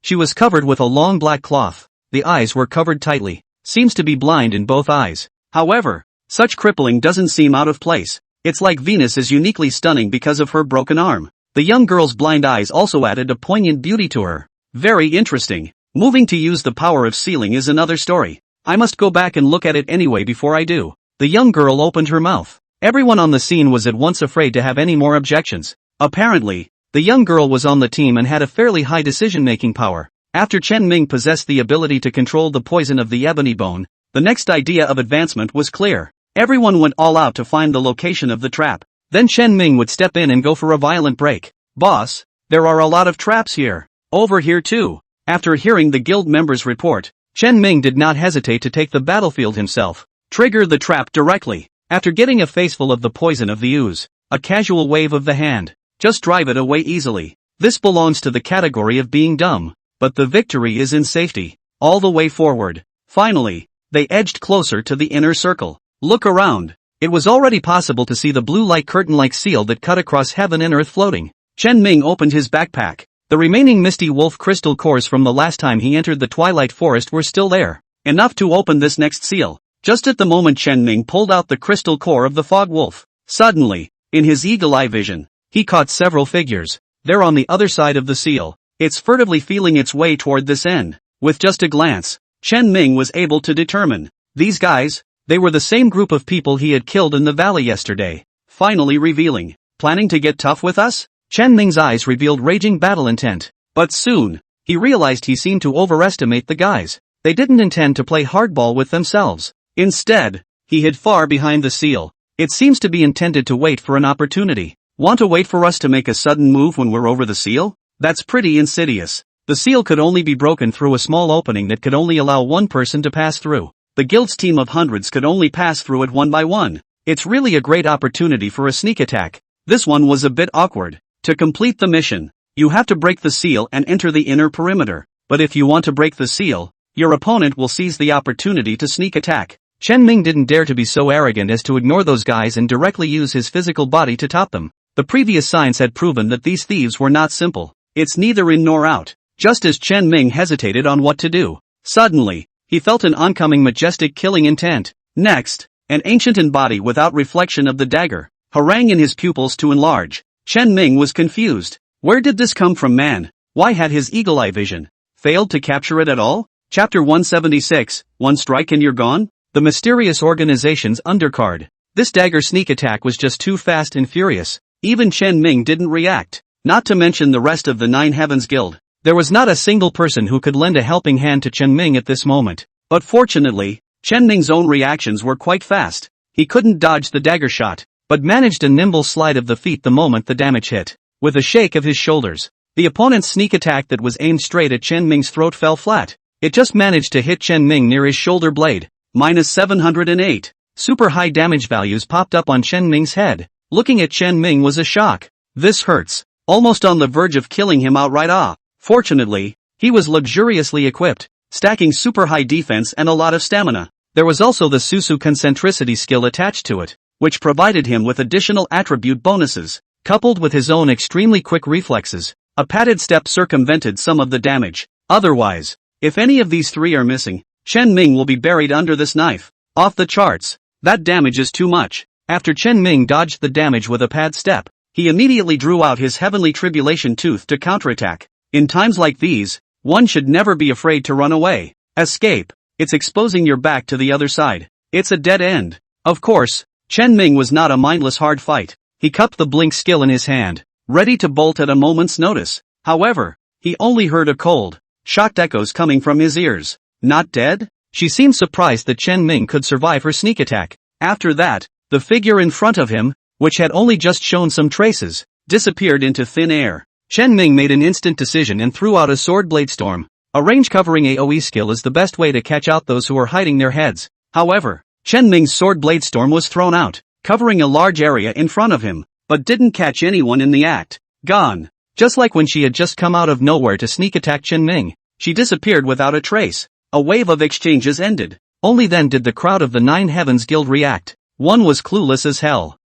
she was covered with a long black cloth. The eyes were covered tightly. Seems to be blind in both eyes. However, such crippling doesn't seem out of place. It's like Venus is uniquely stunning because of her broken arm. The young girl's blind eyes also added a poignant beauty to her. Very interesting. Moving to use the power of sealing is another story. I must go back and look at it anyway before I do. The young girl opened her mouth. Everyone on the scene was at once afraid to have any more objections. Apparently, the young girl was on the team and had a fairly high decision-making power. After Chen Ming possessed the ability to control the poison of the ebony bone, the next idea of advancement was clear. Everyone went all out to find the location of the trap. Then Chen Ming would step in and go for a violent break. Boss, there are a lot of traps here. Over here too. After hearing the guild members' report, Chen Ming did not hesitate to take the battlefield himself. Trigger the trap directly. After getting a faceful of the poison of the ooze, a casual wave of the hand. Just drive it away easily. This belongs to the category of being dumb. But the victory is in safety. All the way forward. Finally, they edged closer to the inner circle. Look around. It was already possible to see the blue light curtain-like seal that cut across heaven and earth floating. Chen Ming opened his backpack. The remaining Misty Wolf crystal cores from the last time he entered the Twilight Forest were still there, enough to open this next seal. Just at the moment Chen Ming pulled out the crystal core of the Fog Wolf, suddenly, in his eagle-eye vision, he caught several figures. They're on the other side of the seal. It's furtively feeling its way toward this end. With just a glance, Chen Ming was able to determine. These guys, they were the same group of people he had killed in the valley yesterday. Finally revealing. Planning to get tough with us? Chen Ming's eyes revealed raging battle intent. But soon, he realized he seemed to overestimate the guys. They didn't intend to play hardball with themselves. Instead, he hid far behind the seal. It seems to be intended to wait for an opportunity. Want to wait for us to make a sudden move when we're over the seal? That's pretty insidious. The seal could only be broken through a small opening that could only allow one person to pass through. The guild's team of hundreds could only pass through it one by one. It's really a great opportunity for a sneak attack. This one was a bit awkward. To complete the mission, you have to break the seal and enter the inner perimeter. But if you want to break the seal, your opponent will seize the opportunity to sneak attack. Chen Ming didn't dare to be so arrogant as to ignore those guys and directly use his physical body to top them. The previous signs had proven that these thieves were not simple. It's neither in nor out. Just as Chen Ming hesitated on what to do, suddenly, he felt an oncoming majestic killing intent. Next, an ancient body without reflection of the dagger, harangue in his pupils to enlarge. Chen Ming was confused. Where did this come from, man? Why had his eagle-eye vision failed to capture it at all? Chapter 176, One strike and you're gone? The mysterious organization's undercard. This dagger sneak attack was just too fast and furious. Even Chen Ming didn't react. Not to mention the rest of the Nine Heavens Guild. There was not a single person who could lend a helping hand to Chen Ming at this moment. But fortunately, Chen Ming's own reactions were quite fast. He couldn't dodge the dagger shot, but managed a nimble slide of the feet the moment the damage hit. With a shake of his shoulders, the opponent's sneak attack that was aimed straight at Chen Ming's throat fell flat. It just managed to hit Chen Ming near his shoulder blade. Minus 708. Super high damage values popped up on Chen Ming's head. Looking at Chen Ming was a shock. This hurts. Almost on the verge of killing him outright. Fortunately, he was luxuriously equipped, stacking super high defense and a lot of stamina. There was also the Susu concentricity skill attached to it, which provided him with additional attribute bonuses. Coupled with his own extremely quick reflexes, a padded step circumvented some of the damage. Otherwise, if any of these three are missing, Chen Ming will be buried under this knife. Off the charts. That damage is too much. After Chen Ming dodged the damage with a pad step, he immediately drew out his heavenly tribulation tooth to counterattack. In times like these, one should never be afraid to run away. Escape. It's exposing your back to the other side. It's a dead end. Of course, Chen Ming was not a mindless hard fight. He cupped the blink skill in his hand, ready to bolt at a moment's notice. However, he only heard a cold, shocked echoes coming from his ears. Not dead? She seemed surprised that Chen Ming could survive her sneak attack. After that, the figure in front of him, which had only just shown some traces, disappeared into thin air. Chen Ming made an instant decision and threw out a sword blade storm. A range-covering AoE skill is the best way to catch out those who are hiding their heads. However, Chen Ming's sword blade storm was thrown out, covering a large area in front of him, but didn't catch anyone in the act. Gone. Just like when she had just come out of nowhere to sneak attack Chen Ming, she disappeared without a trace. A wave of exchanges ended. Only then did the crowd of the Nine Heavens Guild react. One was clueless as hell.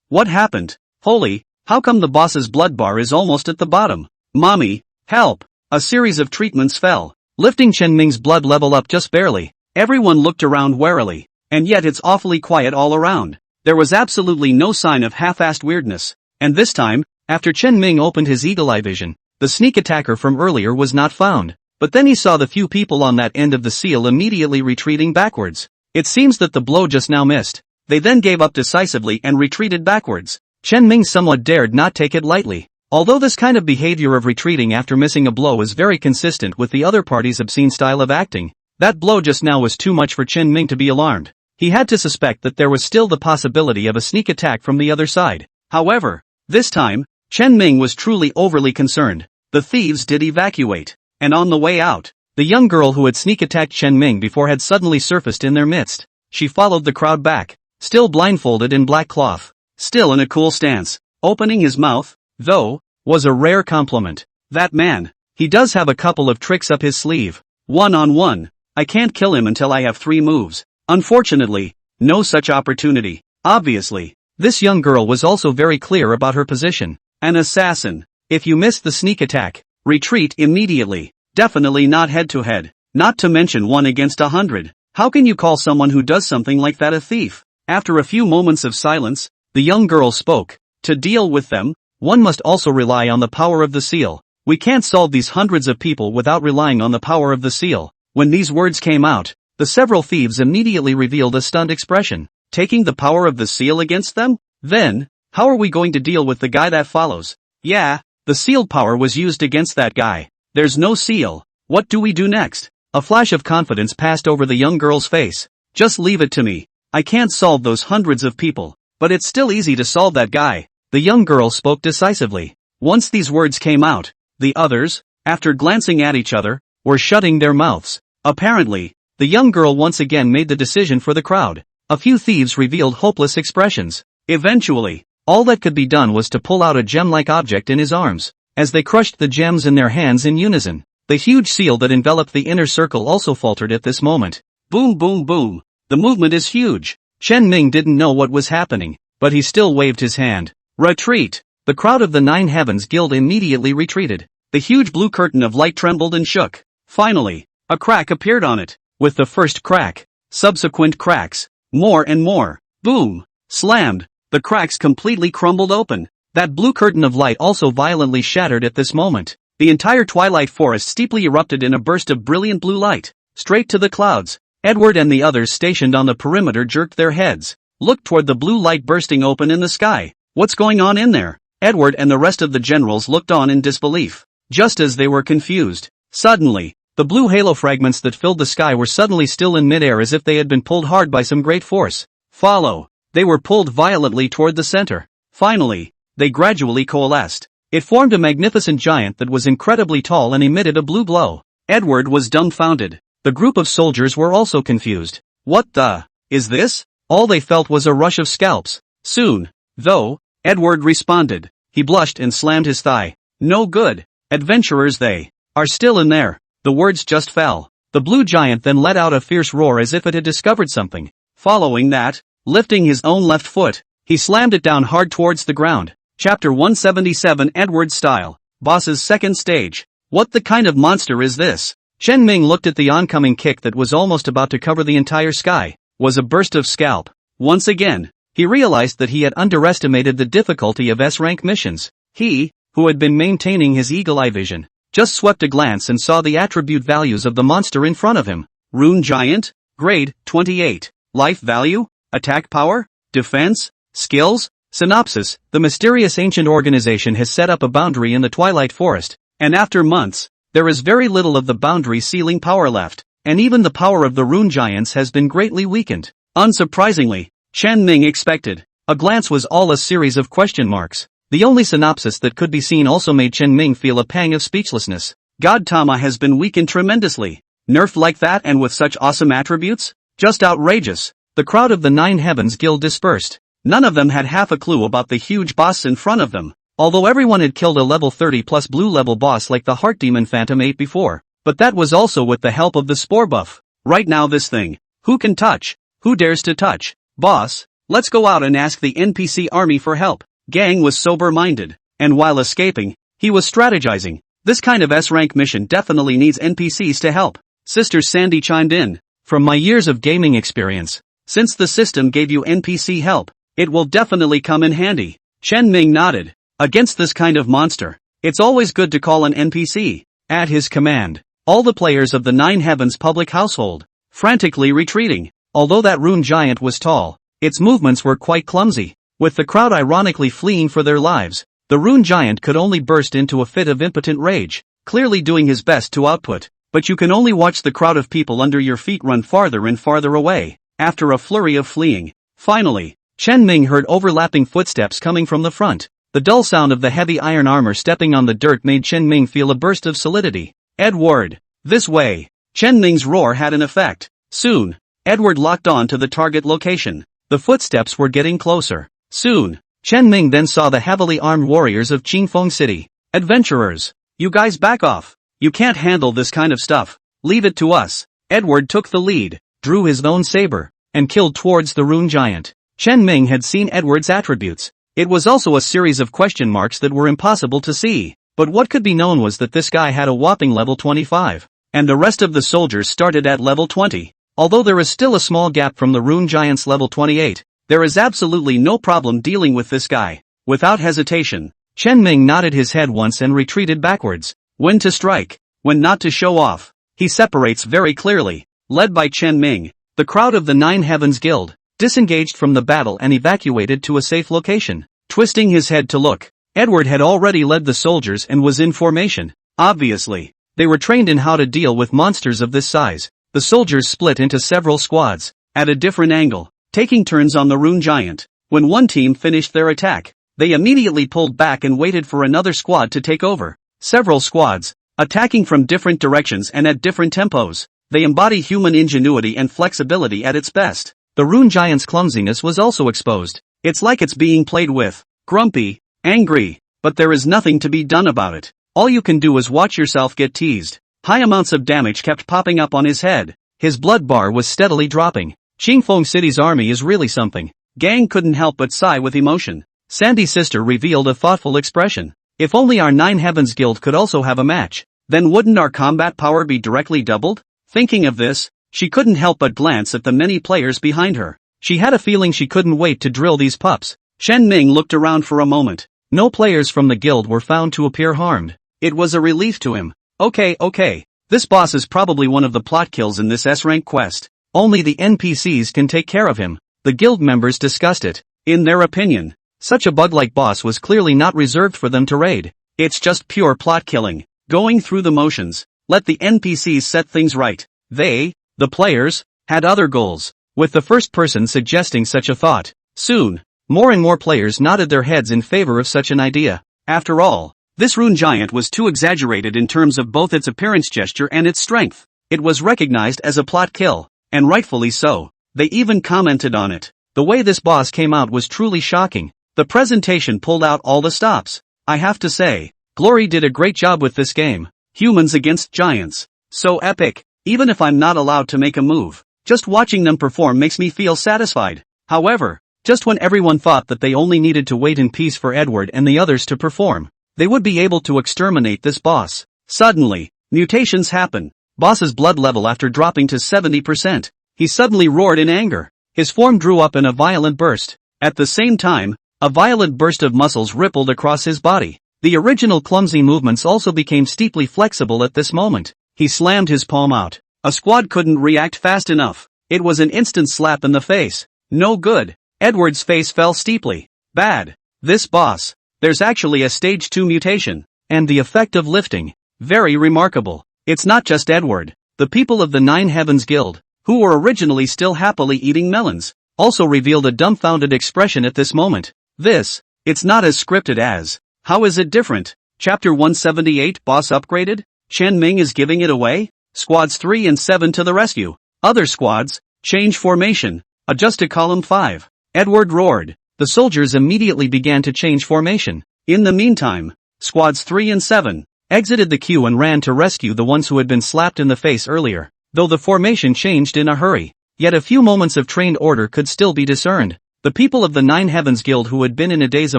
What happened? Holy, how come the boss's blood bar is almost at the bottom? Mommy, help! A series of treatments fell, lifting Chen Ming's blood level up just barely. Everyone looked around warily, and yet it's awfully quiet all around. There was absolutely no sign of half-assed weirdness. And this time, after Chen Ming opened his eagle-eye vision, the sneak attacker from earlier was not found. But then he saw the few people on that end of the seal immediately retreating backwards. It seems that the blow just now missed. They then gave up decisively and retreated backwards. Chen Ming somewhat dared not take it lightly. Although this kind of behavior of retreating after missing a blow is very consistent with the other party's obscene style of acting, that blow just now was too much for Chen Ming to be alarmed. He had to suspect that there was still the possibility of a sneak attack from the other side. However, this time, Chen Ming was truly overly concerned. The thieves did evacuate. And on the way out, the young girl who had sneak attacked Chen Ming before had suddenly surfaced in their midst. She followed the crowd back, still blindfolded in black cloth, still in a cool stance. Opening his mouth, though, was a rare compliment. That man, he does have a couple of tricks up his sleeve. One-on-one, I can't kill him until I have 3 moves. Unfortunately, no such opportunity. Obviously, this young girl was also very clear about her position. An assassin. If you missed the sneak attack, Retreat immediately. Definitely not head-to-head. Not to mention 1 against 100. How can you call someone who does something like that a thief? After a few moments of silence, the young girl spoke. To deal with them, one must also rely on the power of the seal. We can't solve these hundreds of people without relying on the power of the seal. When these words came out, the several thieves immediately revealed a stunned expression. Taking the power of the seal against them? Then, how are we going to deal with the guy that follows? Yeah, the sealed power was used against that guy. There's no seal. What do we do next? A flash of confidence passed over the young girl's face. Just leave it to me. I can't solve those hundreds of people, but it's still easy to solve that guy. The young girl spoke decisively. Once these words came out, the others, after glancing at each other, were shutting their mouths. Apparently, the young girl once again made the decision for the crowd. A few thieves revealed hopeless expressions. Eventually, all that could be done was to pull out a gem-like object in his arms. As they crushed the gems in their hands in unison, the huge seal that enveloped the inner circle also faltered at this moment. Boom boom boom. The movement is huge. Chen Ming didn't know what was happening, but he still waved his hand. Retreat! The crowd of the Nine Heavens Guild immediately retreated. The huge blue curtain of light trembled and shook. Finally, a crack appeared on it. With the first crack, subsequent cracks, more and more. Boom! Slammed. The cracks completely crumbled open. That blue curtain of light also violently shattered at this moment. The entire twilight forest steeply erupted in a burst of brilliant blue light. Straight to the clouds. Edward and the others stationed on the perimeter jerked their heads. Looked toward the blue light bursting open in the sky. What's going on in there? Edward and the rest of the generals looked on in disbelief. Just as they were confused. Suddenly, the blue halo fragments that filled the sky were suddenly still in midair as if they had been pulled hard by some great force. Follow. They were pulled violently toward the center. Finally, they gradually coalesced. It formed a magnificent giant that was incredibly tall and emitted a blue glow. Edward was dumbfounded. The group of soldiers were also confused. What the? Is this? All they felt was a rush of scalps. Soon, though, Edward responded. He blushed and slammed his thigh. No good. Adventurers they are still in there. The words just fell. The blue giant then let out a fierce roar as if it had discovered something. Following that, lifting his own left foot, he slammed it down hard towards the ground. Chapter 177 Edward's Style. Boss's second stage. What the kind of monster is this? Chen Ming looked at the oncoming kick that was almost about to cover the entire sky. Was a burst of scalp. Once again, he realized that he had underestimated the difficulty of S-rank missions. He, who had been maintaining his eagle-eye vision, just swept a glance and saw the attribute values of the monster in front of him. Rune Giant, grade, 28. Life value, attack power, defense, skills. Synopsis: the mysterious ancient organization has set up a boundary in the Twilight Forest, and after months, there is very little of the boundary sealing power left, and even the power of the Rune Giants has been greatly weakened. Unsurprisingly, Chen Ming expected. A glance was all a series of question marks. The only synopsis that could be seen also made Chen Ming feel a pang of speechlessness. God Tama has been weakened tremendously. Nerfed like that and with such awesome attributes? Just outrageous. The crowd of the Nine Heavens Guild dispersed. None of them had half a clue about the huge boss in front of them, although everyone had killed a level 30 plus blue level boss like the Heart Demon Phantom 8 before. But that was also with the help of the Spore buff. Right now this thing. Who can touch? Who dares to touch? Boss, let's go out and ask the NPC army for help. Gang was sober-minded, and while escaping, he was strategizing. This kind of S-rank mission definitely needs NPCs to help. Sister Sandy chimed in. From my years of gaming experience, since the system gave you NPC help, it will definitely come in handy. Chen Ming nodded. Against this kind of monster, it's always good to call an NPC. At his command, all the players of the Nine Heavens public household, frantically retreating. Although that Rune Giant was tall, its movements were quite clumsy. With the crowd ironically fleeing for their lives, the Rune Giant could only burst into a fit of impotent rage, clearly doing his best to output. But you can only watch the crowd of people under your feet run farther and farther away, after a flurry of fleeing. Finally, Chen Ming heard overlapping footsteps coming from the front. The dull sound of the heavy iron armor stepping on the dirt made Chen Ming feel a burst of solidity. Edward! This way! Chen Ming's roar had an effect. Soon, Edward locked on to the target location. The footsteps were getting closer. Soon, Chen Ming then saw the heavily armed warriors of Qingfeng City. Adventurers! You guys back off! You can't handle this kind of stuff. Leave it to us. Edward took the lead, drew his own saber, and killed towards the Rune Giant. Chen Ming had seen Edward's attributes. It was also a series of question marks that were impossible to see. But what could be known was that this guy had a whopping level 25. And the rest of the soldiers started at level 20. Although there is still a small gap from the rune giant's level 28, there is absolutely no problem dealing with this guy. Without hesitation, Chen Ming nodded his head once and retreated backwards. When to strike, when not to show off. He separates very clearly. Led by Chen Ming, the crowd of the Nine Heavens Guild disengaged from the battle and evacuated to a safe location. Twisting his head to look, Edward had already led the soldiers and was in formation. Obviously, they were trained in how to deal with monsters of this size. The soldiers split into several squads, at a different angle, taking turns on the rune giant. When one team finished their attack, they immediately pulled back and waited for another squad to take over. Several squads, attacking from different directions and at different tempos. They embody human ingenuity and flexibility at its best. The rune giant's clumsiness was also exposed. It's like it's being played with. Grumpy, angry, but there is nothing to be done about it. All you can do is watch yourself get teased. High amounts of damage kept popping up on his head. His blood bar was steadily dropping. Qingfeng City's army is really something. Gang couldn't help but sigh with emotion. Sandy's sister revealed a thoughtful expression. If only our Nine Heavens Guild could also have a match, then wouldn't our combat power be directly doubled? Thinking of this, she couldn't help but glance at the many players behind her. She had a feeling she couldn't wait to drill these pups. Chen Ming looked around for a moment. No players from the guild were found to appear harmed. It was a relief to him. Okay. This boss is probably one of the plot kills in this S-rank quest. Only the NPCs can take care of him. The guild members discussed it. In their opinion, such a bug-like boss was clearly not reserved for them to raid. It's just pure plot killing. Going through the motions. Let the NPCs set things right. They, the players, had other goals, with the first person suggesting such a thought. Soon, more and more players nodded their heads in favor of such an idea. After all, this rune giant was too exaggerated in terms of both its appearance gesture and its strength. It was recognized as a plot kill, and rightfully so. They even commented on it. The way this boss came out was truly shocking. The presentation pulled out all the stops. I have to say, Glory did a great job with this game. Humans against giants. So epic. Even if I'm not allowed to make a move, just watching them perform makes me feel satisfied. However, just when everyone thought that they only needed to wait in peace for Edward and the others to perform, they would be able to exterminate this boss. Suddenly, mutations happen. Boss's blood level after dropping to 70%. He suddenly roared in anger. His form drew up in a violent burst. At the same time, a violent burst of muscles rippled across his body. The original clumsy movements also became steeply flexible at this moment. He slammed his palm out. A squad couldn't react fast enough. It was an instant slap in the face. No good. Edward's face fell steeply. Bad. This boss. There's actually a stage 2 mutation. And the effect of lifting. Very remarkable. It's not just Edward. The people of the Nine Heavens Guild, who were originally still happily eating melons, also revealed a dumbfounded expression at this moment. It's not as scripted as. How is it different? Chapter 178 Boss upgraded? Chen Ming is giving it away? Squads 3 and 7 to the rescue. Other squads, change formation. Adjust to column 5. Edward roared. The soldiers immediately began to change formation. In the meantime, squads 3 and 7 exited the queue and ran to rescue the ones who had been slapped in the face earlier. Though the formation changed in a hurry, yet a few moments of trained order could still be discerned. The people of the Nine Heavens Guild who had been in a daze a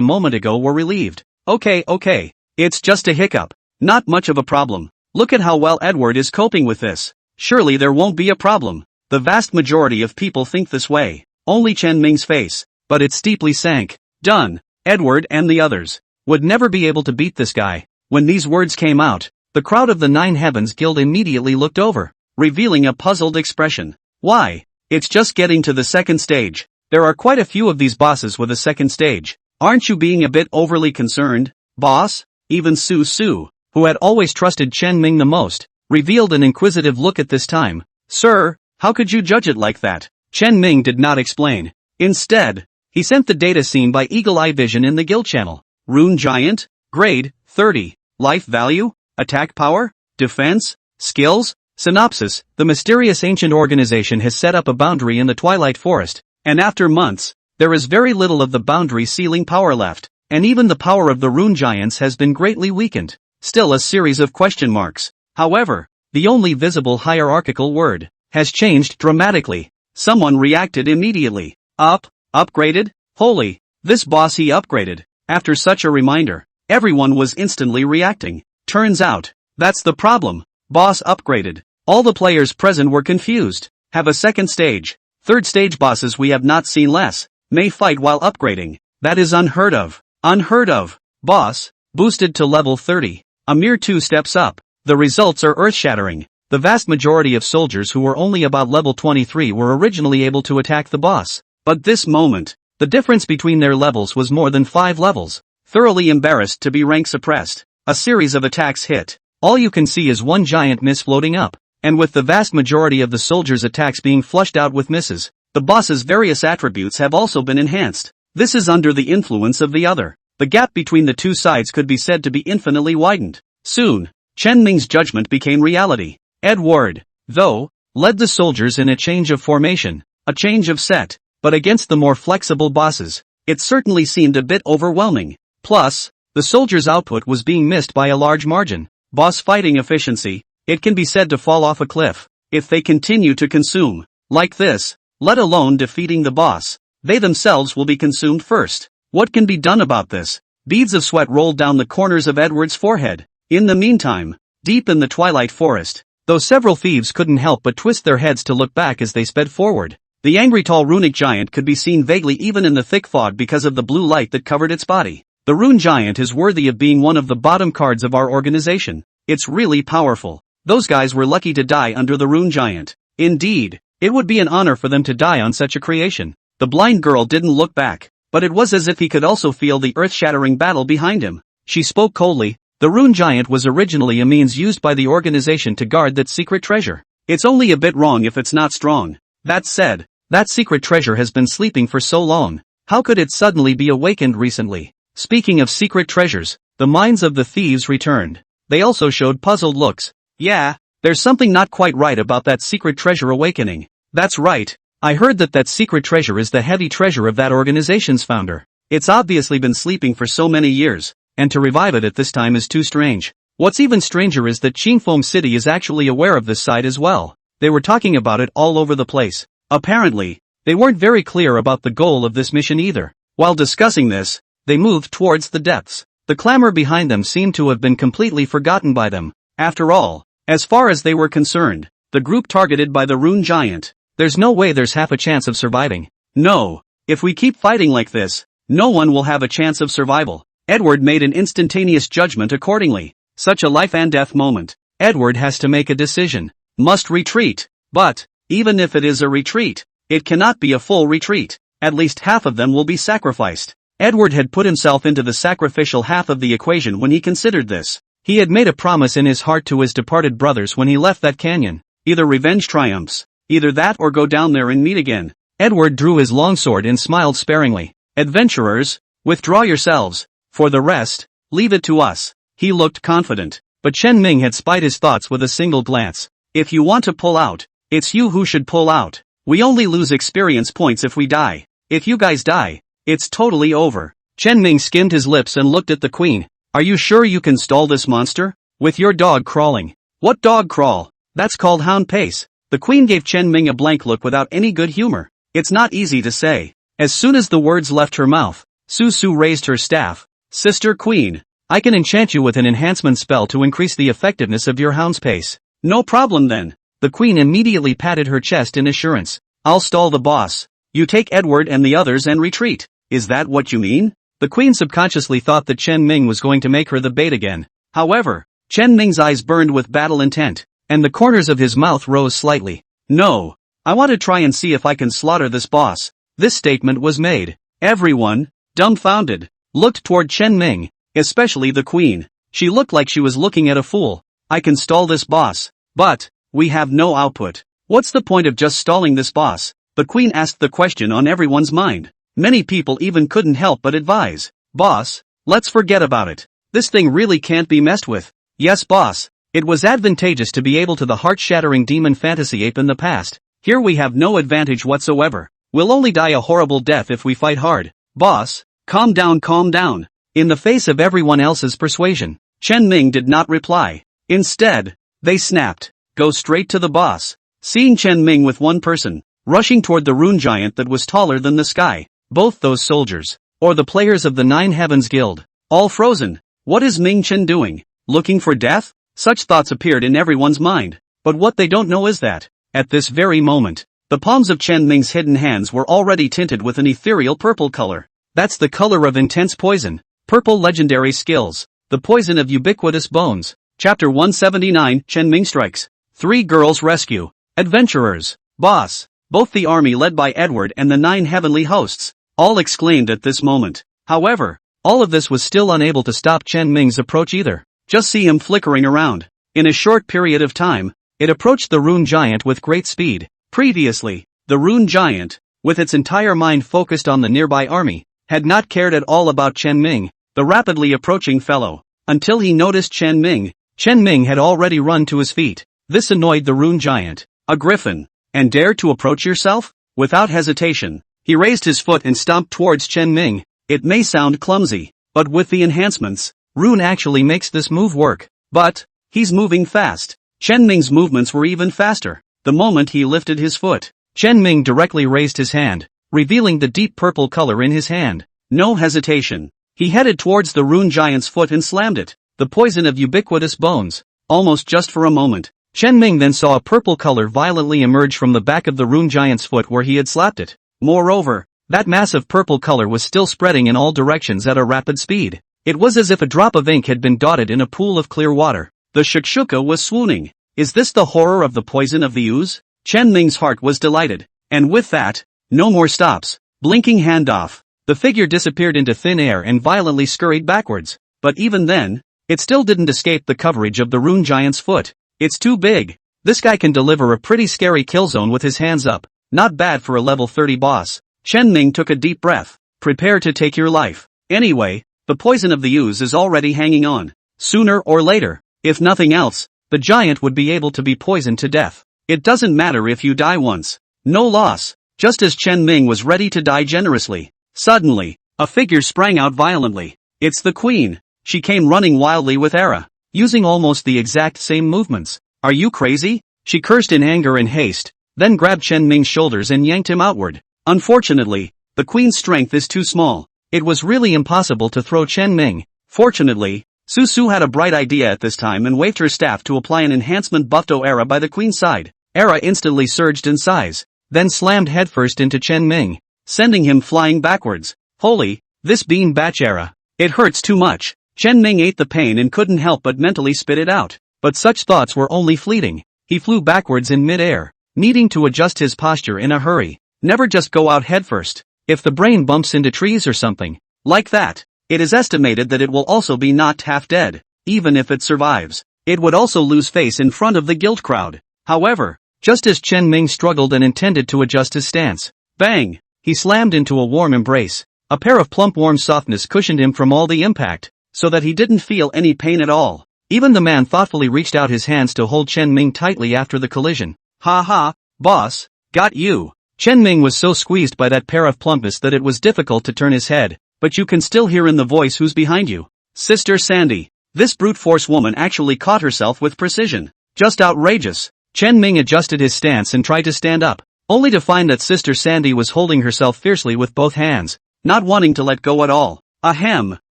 moment ago were relieved. Okay. It's just a hiccup. Not much of a problem. Look at how well Edward is coping with this. Surely there won't be a problem. The vast majority of people think this way. Only Chen Ming's face, but it steeply sank. Done. Edward and the others would never be able to beat this guy. When these words came out, the crowd of the Nine Heavens Guild immediately looked over, revealing a puzzled expression. Why? It's just getting to the second stage. There are quite a few of these bosses with a second stage. Aren't you being a bit overly concerned, boss? Even Su, who had always trusted Chen Ming the most, revealed an inquisitive look at this time. Sir, how could you judge it like that? Chen Ming did not explain. Instead, he sent the data seen by Eagle Eye Vision in the guild channel. Rune Giant, grade, 30, life value, attack power, defense, skills, synopsis. The mysterious ancient organization has set up a boundary in the Twilight Forest, and after months, there is very little of the boundary sealing power left, and even the power of the rune giants has been greatly weakened. Still a series of question marks. However, the only visible hierarchical word has changed dramatically. Someone reacted immediately. Upgraded? Holy, this boss he upgraded. After such a reminder, Everyone was instantly reacting. Turns out, that's the problem. Boss upgraded. All the players present were confused. Have a second stage. Third stage bosses we have not seen less. May fight while upgrading. That is unheard of. Unheard of. Boss, boosted to level 30. A mere 2 steps up. The results are earth-shattering. The vast majority of soldiers who were only about level 23 were originally able to attack the boss. But this moment, the difference between their levels was more than 5 levels. Thoroughly embarrassed to be rank suppressed. A series of attacks hit. All you can see is one giant miss floating up. And with the vast majority of the soldiers' attacks being flushed out with misses, the boss's various attributes have also been enhanced. This is under the influence of the other. The gap between the two sides could be said to be infinitely widened. Soon, Chen Ming's judgment became reality. Edward, though, led the soldiers in a change of formation, a change of set, but against the more flexible bosses, it certainly seemed a bit overwhelming. Plus, the soldiers' output was being missed by a large margin. Boss fighting efficiency, it can be said to fall off a cliff, if they continue to consume like this, let alone defeating the boss. They themselves will be consumed first. What can be done about this? Beads of sweat rolled down the corners of Edward's forehead. In the meantime, deep in the twilight forest, though several thieves couldn't help but twist their heads to look back as they sped forward, the angry tall runic giant could be seen vaguely even in the thick fog because of the blue light that covered its body. The rune giant is worthy of being one of the bottom cards of our organization. It's really powerful. Those guys were lucky to die under the rune giant. Indeed, it would be an honor for them to die on such a creation. The blind girl didn't look back, but it was as if he could also feel the earth-shattering battle behind him. She spoke coldly. The rune giant was originally a means used by the organization to guard that secret treasure. It's only a bit wrong if it's not strong. That said, that secret treasure has been sleeping for so long. How could it suddenly be awakened recently? Speaking of secret treasures, the minds of the thieves returned. They also showed puzzled looks. Yeah, there's something not quite right about that secret treasure awakening. That's right. I heard that secret treasure is the heavy treasure of that organization's founder. It's obviously been sleeping for so many years, and to revive it at this time is too strange. What's even stranger is that Qingfeng City is actually aware of this site as well. They were talking about it all over the place. Apparently, they weren't very clear about the goal of this mission either. While discussing this, they moved towards the depths. The clamor behind them seemed to have been completely forgotten by them. After all, as far as they were concerned, the group targeted by the rune giant, there's no way there's half a chance of surviving. No, if we keep fighting like this, no one will have a chance of survival. Edward made an instantaneous judgment accordingly. Such a life and death moment. Edward has to make a decision. Must retreat. But, even if it is a retreat, it cannot be a full retreat. At least half of them will be sacrificed. Edward had put himself into the sacrificial half of the equation when he considered this. He had made a promise in his heart to his departed brothers when he left that canyon. Either revenge triumphs. Either that or go down there and meet again. Edward drew his longsword and smiled sparingly. Adventurers, withdraw yourselves. For the rest, leave it to us. He looked confident. But Chen Ming had spied his thoughts with a single glance. If you want to pull out, it's you who should pull out. We only lose experience points if we die. If you guys die, it's totally over. Chen Ming skimmed his lips and looked at the queen. Are you sure you can stall this monster? With your dog crawling. What dog crawl? That's called hound pace. The queen gave Chen Ming a blank look without any good humor. It's not easy to say. As soon as the words left her mouth, Su Su raised her staff. Sister Queen, I can enchant you with an enhancement spell to increase the effectiveness of your hound's pace. No problem then. The queen immediately patted her chest in assurance. I'll stall the boss. You take Edward and the others and retreat. Is that what you mean? The queen subconsciously thought that Chen Ming was going to make her the bait again. However, Chen Ming's eyes burned with battle intent, and the corners of his mouth rose slightly. No. I want to try and see if I can slaughter this boss. This statement was made. Everyone, dumbfounded, looked toward Chen Ming, especially the queen. She looked like she was looking at a fool. I can stall this boss, but we have no output. What's the point of just stalling this boss? The queen asked the question on everyone's mind. Many people even couldn't help but advise. Boss, let's forget about it. This thing really can't be messed with. Yes, boss. It was advantageous to be able to the heart-shattering demon fantasy ape in the past. Here we have no advantage whatsoever. We'll only die a horrible death if we fight hard. Boss, calm down, calm down. In the face of everyone else's persuasion, Chen Ming did not reply. Instead, they snapped. Go straight to the boss. Seeing Chen Ming with one person, rushing toward the rune giant that was taller than the sky, both those soldiers, or the players of the Nine Heavens Guild, all frozen. What is Ming Chen doing? Looking for death? Such thoughts appeared in everyone's mind. But what they don't know is that, at this very moment, the palms of Chen Ming's hidden hands were already tinted with an ethereal purple color. That's the color of intense poison. Purple legendary skills. The poison of ubiquitous bones. Chapter 179, Chen Ming strikes. 3 girls rescue. Adventurers. Boss. Both the army led by Edward and the 9 heavenly hosts, all exclaimed at this moment. However, all of this was still unable to stop Chen Ming's approach either. Just see him flickering around. In a short period of time, it approached the rune giant with great speed. Previously, the rune giant, with its entire mind focused on the nearby army, had not cared at all about Chen Ming, the rapidly approaching fellow, until he noticed Chen Ming. Chen Ming had already run to his feet. This annoyed the rune giant. A griffin, and dare to approach yourself? Without hesitation, he raised his foot and stomped towards Chen Ming. It may sound clumsy, but with the enhancements, rune actually makes this move work. But, he's moving fast. Chen Ming's movements were even faster. The moment he lifted his foot, Chen Ming directly raised his hand, revealing the deep purple color in his hand. No hesitation. He headed towards the rune giant's foot and slammed it. The poison of ubiquitous bones. Almost just for a moment, Chen Ming then saw a purple color violently emerge from the back of the rune giant's foot where he had slapped it. Moreover, that massive purple color was still spreading in all directions at a rapid speed. It was as if a drop of ink had been dotted in a pool of clear water. The shakshuka was swooning. Is this the horror of the poison of the ooze? Chen Ming's heart was delighted. And with that, no more stops. Blinking handoff. The figure disappeared into thin air and violently scurried backwards. But even then, it still didn't escape the coverage of the rune giant's foot. It's too big. This guy can deliver a pretty scary killzone with his hands up. Not bad for a level 30 boss. Chen Ming took a deep breath. Prepare to take your life. Anyway, the poison of the ooze is already hanging on. Sooner or later, if nothing else, the giant would be able to be poisoned to death. It doesn't matter if you die once. No loss. Just as Chen Ming was ready to die generously, suddenly, a figure sprang out violently. It's the queen. She came running wildly with Era, using almost the exact same movements. Are you crazy? She cursed in anger and haste, then grabbed Chen Ming's shoulders and yanked him outward. Unfortunately, the queen's strength is too small. It was really impossible to throw Chen Ming. Fortunately, Su had a bright idea at this time and waved her staff to apply an enhancement buff to Era by the queen's side. Era instantly surged in size, then slammed headfirst into Chen Ming, sending him flying backwards. Holy, this bean batch Era. It hurts too much. Chen Ming ate the pain and couldn't help but mentally spit it out. But such thoughts were only fleeting. He flew backwards in mid-air, needing to adjust his posture in a hurry. Never just go out headfirst. If the brain bumps into trees or something like that, it is estimated that it will also be knocked half dead. Even if it survives, it would also lose face in front of the guild crowd. However, just as Chen Ming struggled and intended to adjust his stance, bang! He slammed into a warm embrace. A pair of plump warm softness cushioned him from all the impact, so that he didn't feel any pain at all. Even the man thoughtfully reached out his hands to hold Chen Ming tightly after the collision. Ha ha, boss, got you. Chen Ming was so squeezed by that pair of plumpness that it was difficult to turn his head, but you can still hear in the voice who's behind you. Sister Sandy. This brute force woman actually caught herself with precision. Just outrageous. Chen Ming adjusted his stance and tried to stand up, only to find that Sister Sandy was holding herself fiercely with both hands, not wanting to let go at all. Ahem.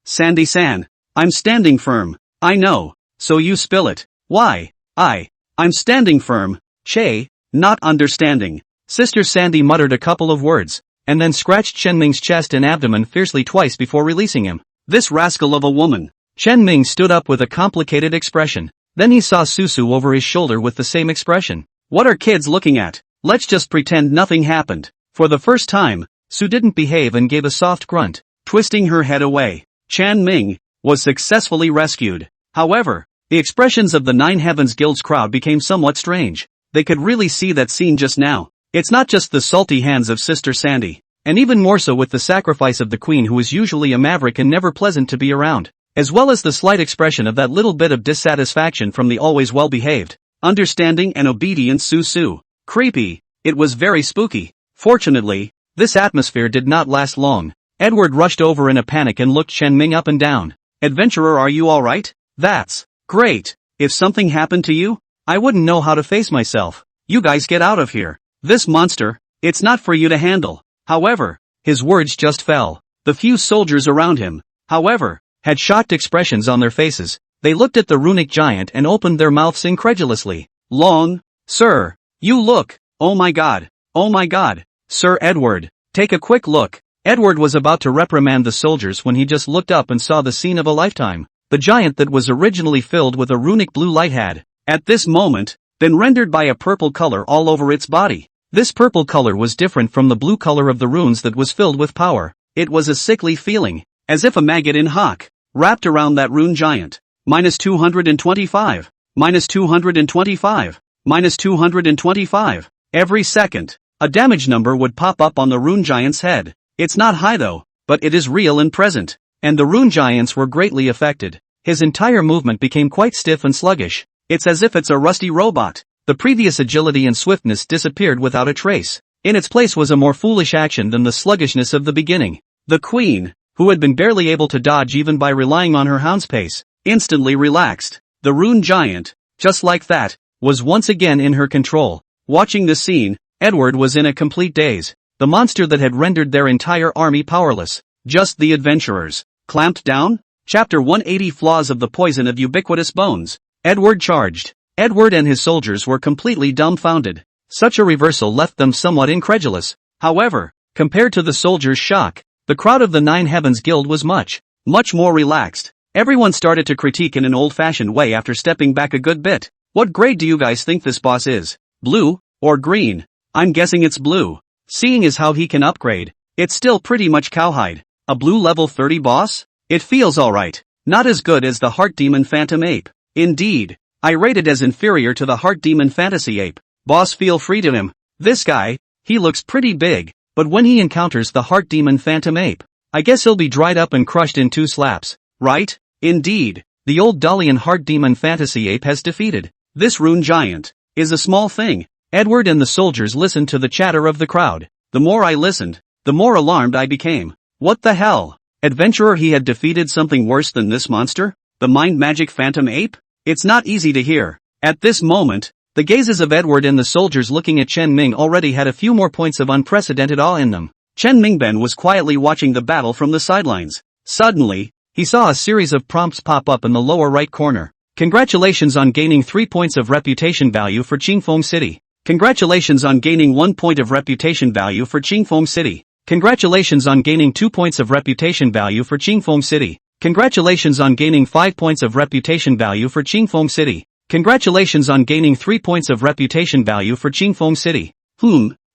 Sandy-san. I'm standing firm. I know. So you spill it. Why? I'm standing firm. Che, not understanding. Sister Sandy muttered a couple of words, and then scratched Chen Ming's chest and abdomen fiercely twice before releasing him. This rascal of a woman. Chen Ming stood up with a complicated expression. Then he saw Su over his shoulder with the same expression. What are kids looking at? Let's just pretend nothing happened. For the first time, Su didn't behave and gave a soft grunt, twisting her head away. Chen Ming was successfully rescued. However, the expressions of the Nine Heavens Guild's crowd became somewhat strange. They could really see that scene just now. It's not just the salty hands of Sister Sandy, and even more so with the sacrifice of the queen who is usually a maverick and never pleasant to be around, as well as the slight expression of that little bit of dissatisfaction from the always well-behaved, understanding and obedient Su. Creepy. It was very spooky. Fortunately, this atmosphere did not last long. Edward rushed over in a panic and looked Chen Ming up and down. Adventurer, are you alright? That's great. If something happened to you, I wouldn't know how to face myself. You guys get out of here. This monster, it's not for you to handle. However, his words just fell. The few soldiers around him, however, had shocked expressions on their faces. They looked at the runic giant and opened their mouths incredulously. Long, sir, you look, oh my god, Sir Edward, take a quick look. Edward was about to reprimand the soldiers when he just looked up and saw the scene of a lifetime. The giant that was originally filled with a runic blue light had, at this moment, been rendered by a purple color all over its body. This purple color was different from the blue color of the runes that was filled with power. It was a sickly feeling, as if a maggot in hock, wrapped around that rune giant. -225, -225, -225. Every second, a damage number would pop up on the rune giant's head. It's not high though, but it is real and present. And the rune giants were greatly affected. His entire movement became quite stiff and sluggish. It's as if it's a rusty robot. The previous agility and swiftness disappeared without a trace. In its place was a more foolish action than the sluggishness of the beginning. The queen, who had been barely able to dodge even by relying on her hound's pace, instantly relaxed. The rune giant, just like that, was once again in her control. Watching the scene, Edward was in a complete daze. The monster that had rendered their entire army powerless. Just the adventurers. Clamped down? Chapter 180 Flaws of the Poison of Ubiquitous Bones. Edward charged. Edward and his soldiers were completely dumbfounded. Such a reversal left them somewhat incredulous. However, compared to the soldiers' shock, the crowd of the Nine Heavens Guild was much more relaxed. Everyone started to critique in an old-fashioned way after stepping back a good bit. What grade do you guys think this boss is? Blue? Or green? I'm guessing it's blue. Seeing as how he can upgrade, it's still pretty much cowhide. A blue level 30 boss? It feels alright. Not as good as the Heart Demon Phantom Ape. Indeed, I rate it as inferior to the Heart Demon Fantasy Ape. Boss, feel free to him. This guy, he looks pretty big, but when he encounters the Heart Demon Phantom Ape, I guess he'll be dried up and crushed in 2 slaps, right? Indeed, the old Dalian Heart Demon Fantasy Ape has defeated. This rune giant is a small thing. Edward and the soldiers listened to the chatter of the crowd. The more I listened, the more alarmed I became. What the hell? Adventurer, he had defeated something worse than this monster? The Mind Magic Phantom Ape? It's not easy to hear. At this moment, the gazes of Edward and the soldiers looking at Chen Ming already had a few more points of unprecedented awe in them. Chen Mingben was quietly watching the battle from the sidelines. Suddenly, he saw a series of prompts pop up in the lower right corner. Congratulations on gaining 3 points of reputation value for Qingfeng City. Congratulations on gaining 1 point of reputation value for Qingfeng City. Congratulations on gaining 2 points of reputation value for Qingfeng City. Congratulations on gaining 5 points of reputation value for Qingfeng City. Congratulations on gaining 3 points of reputation value for Qingfeng City.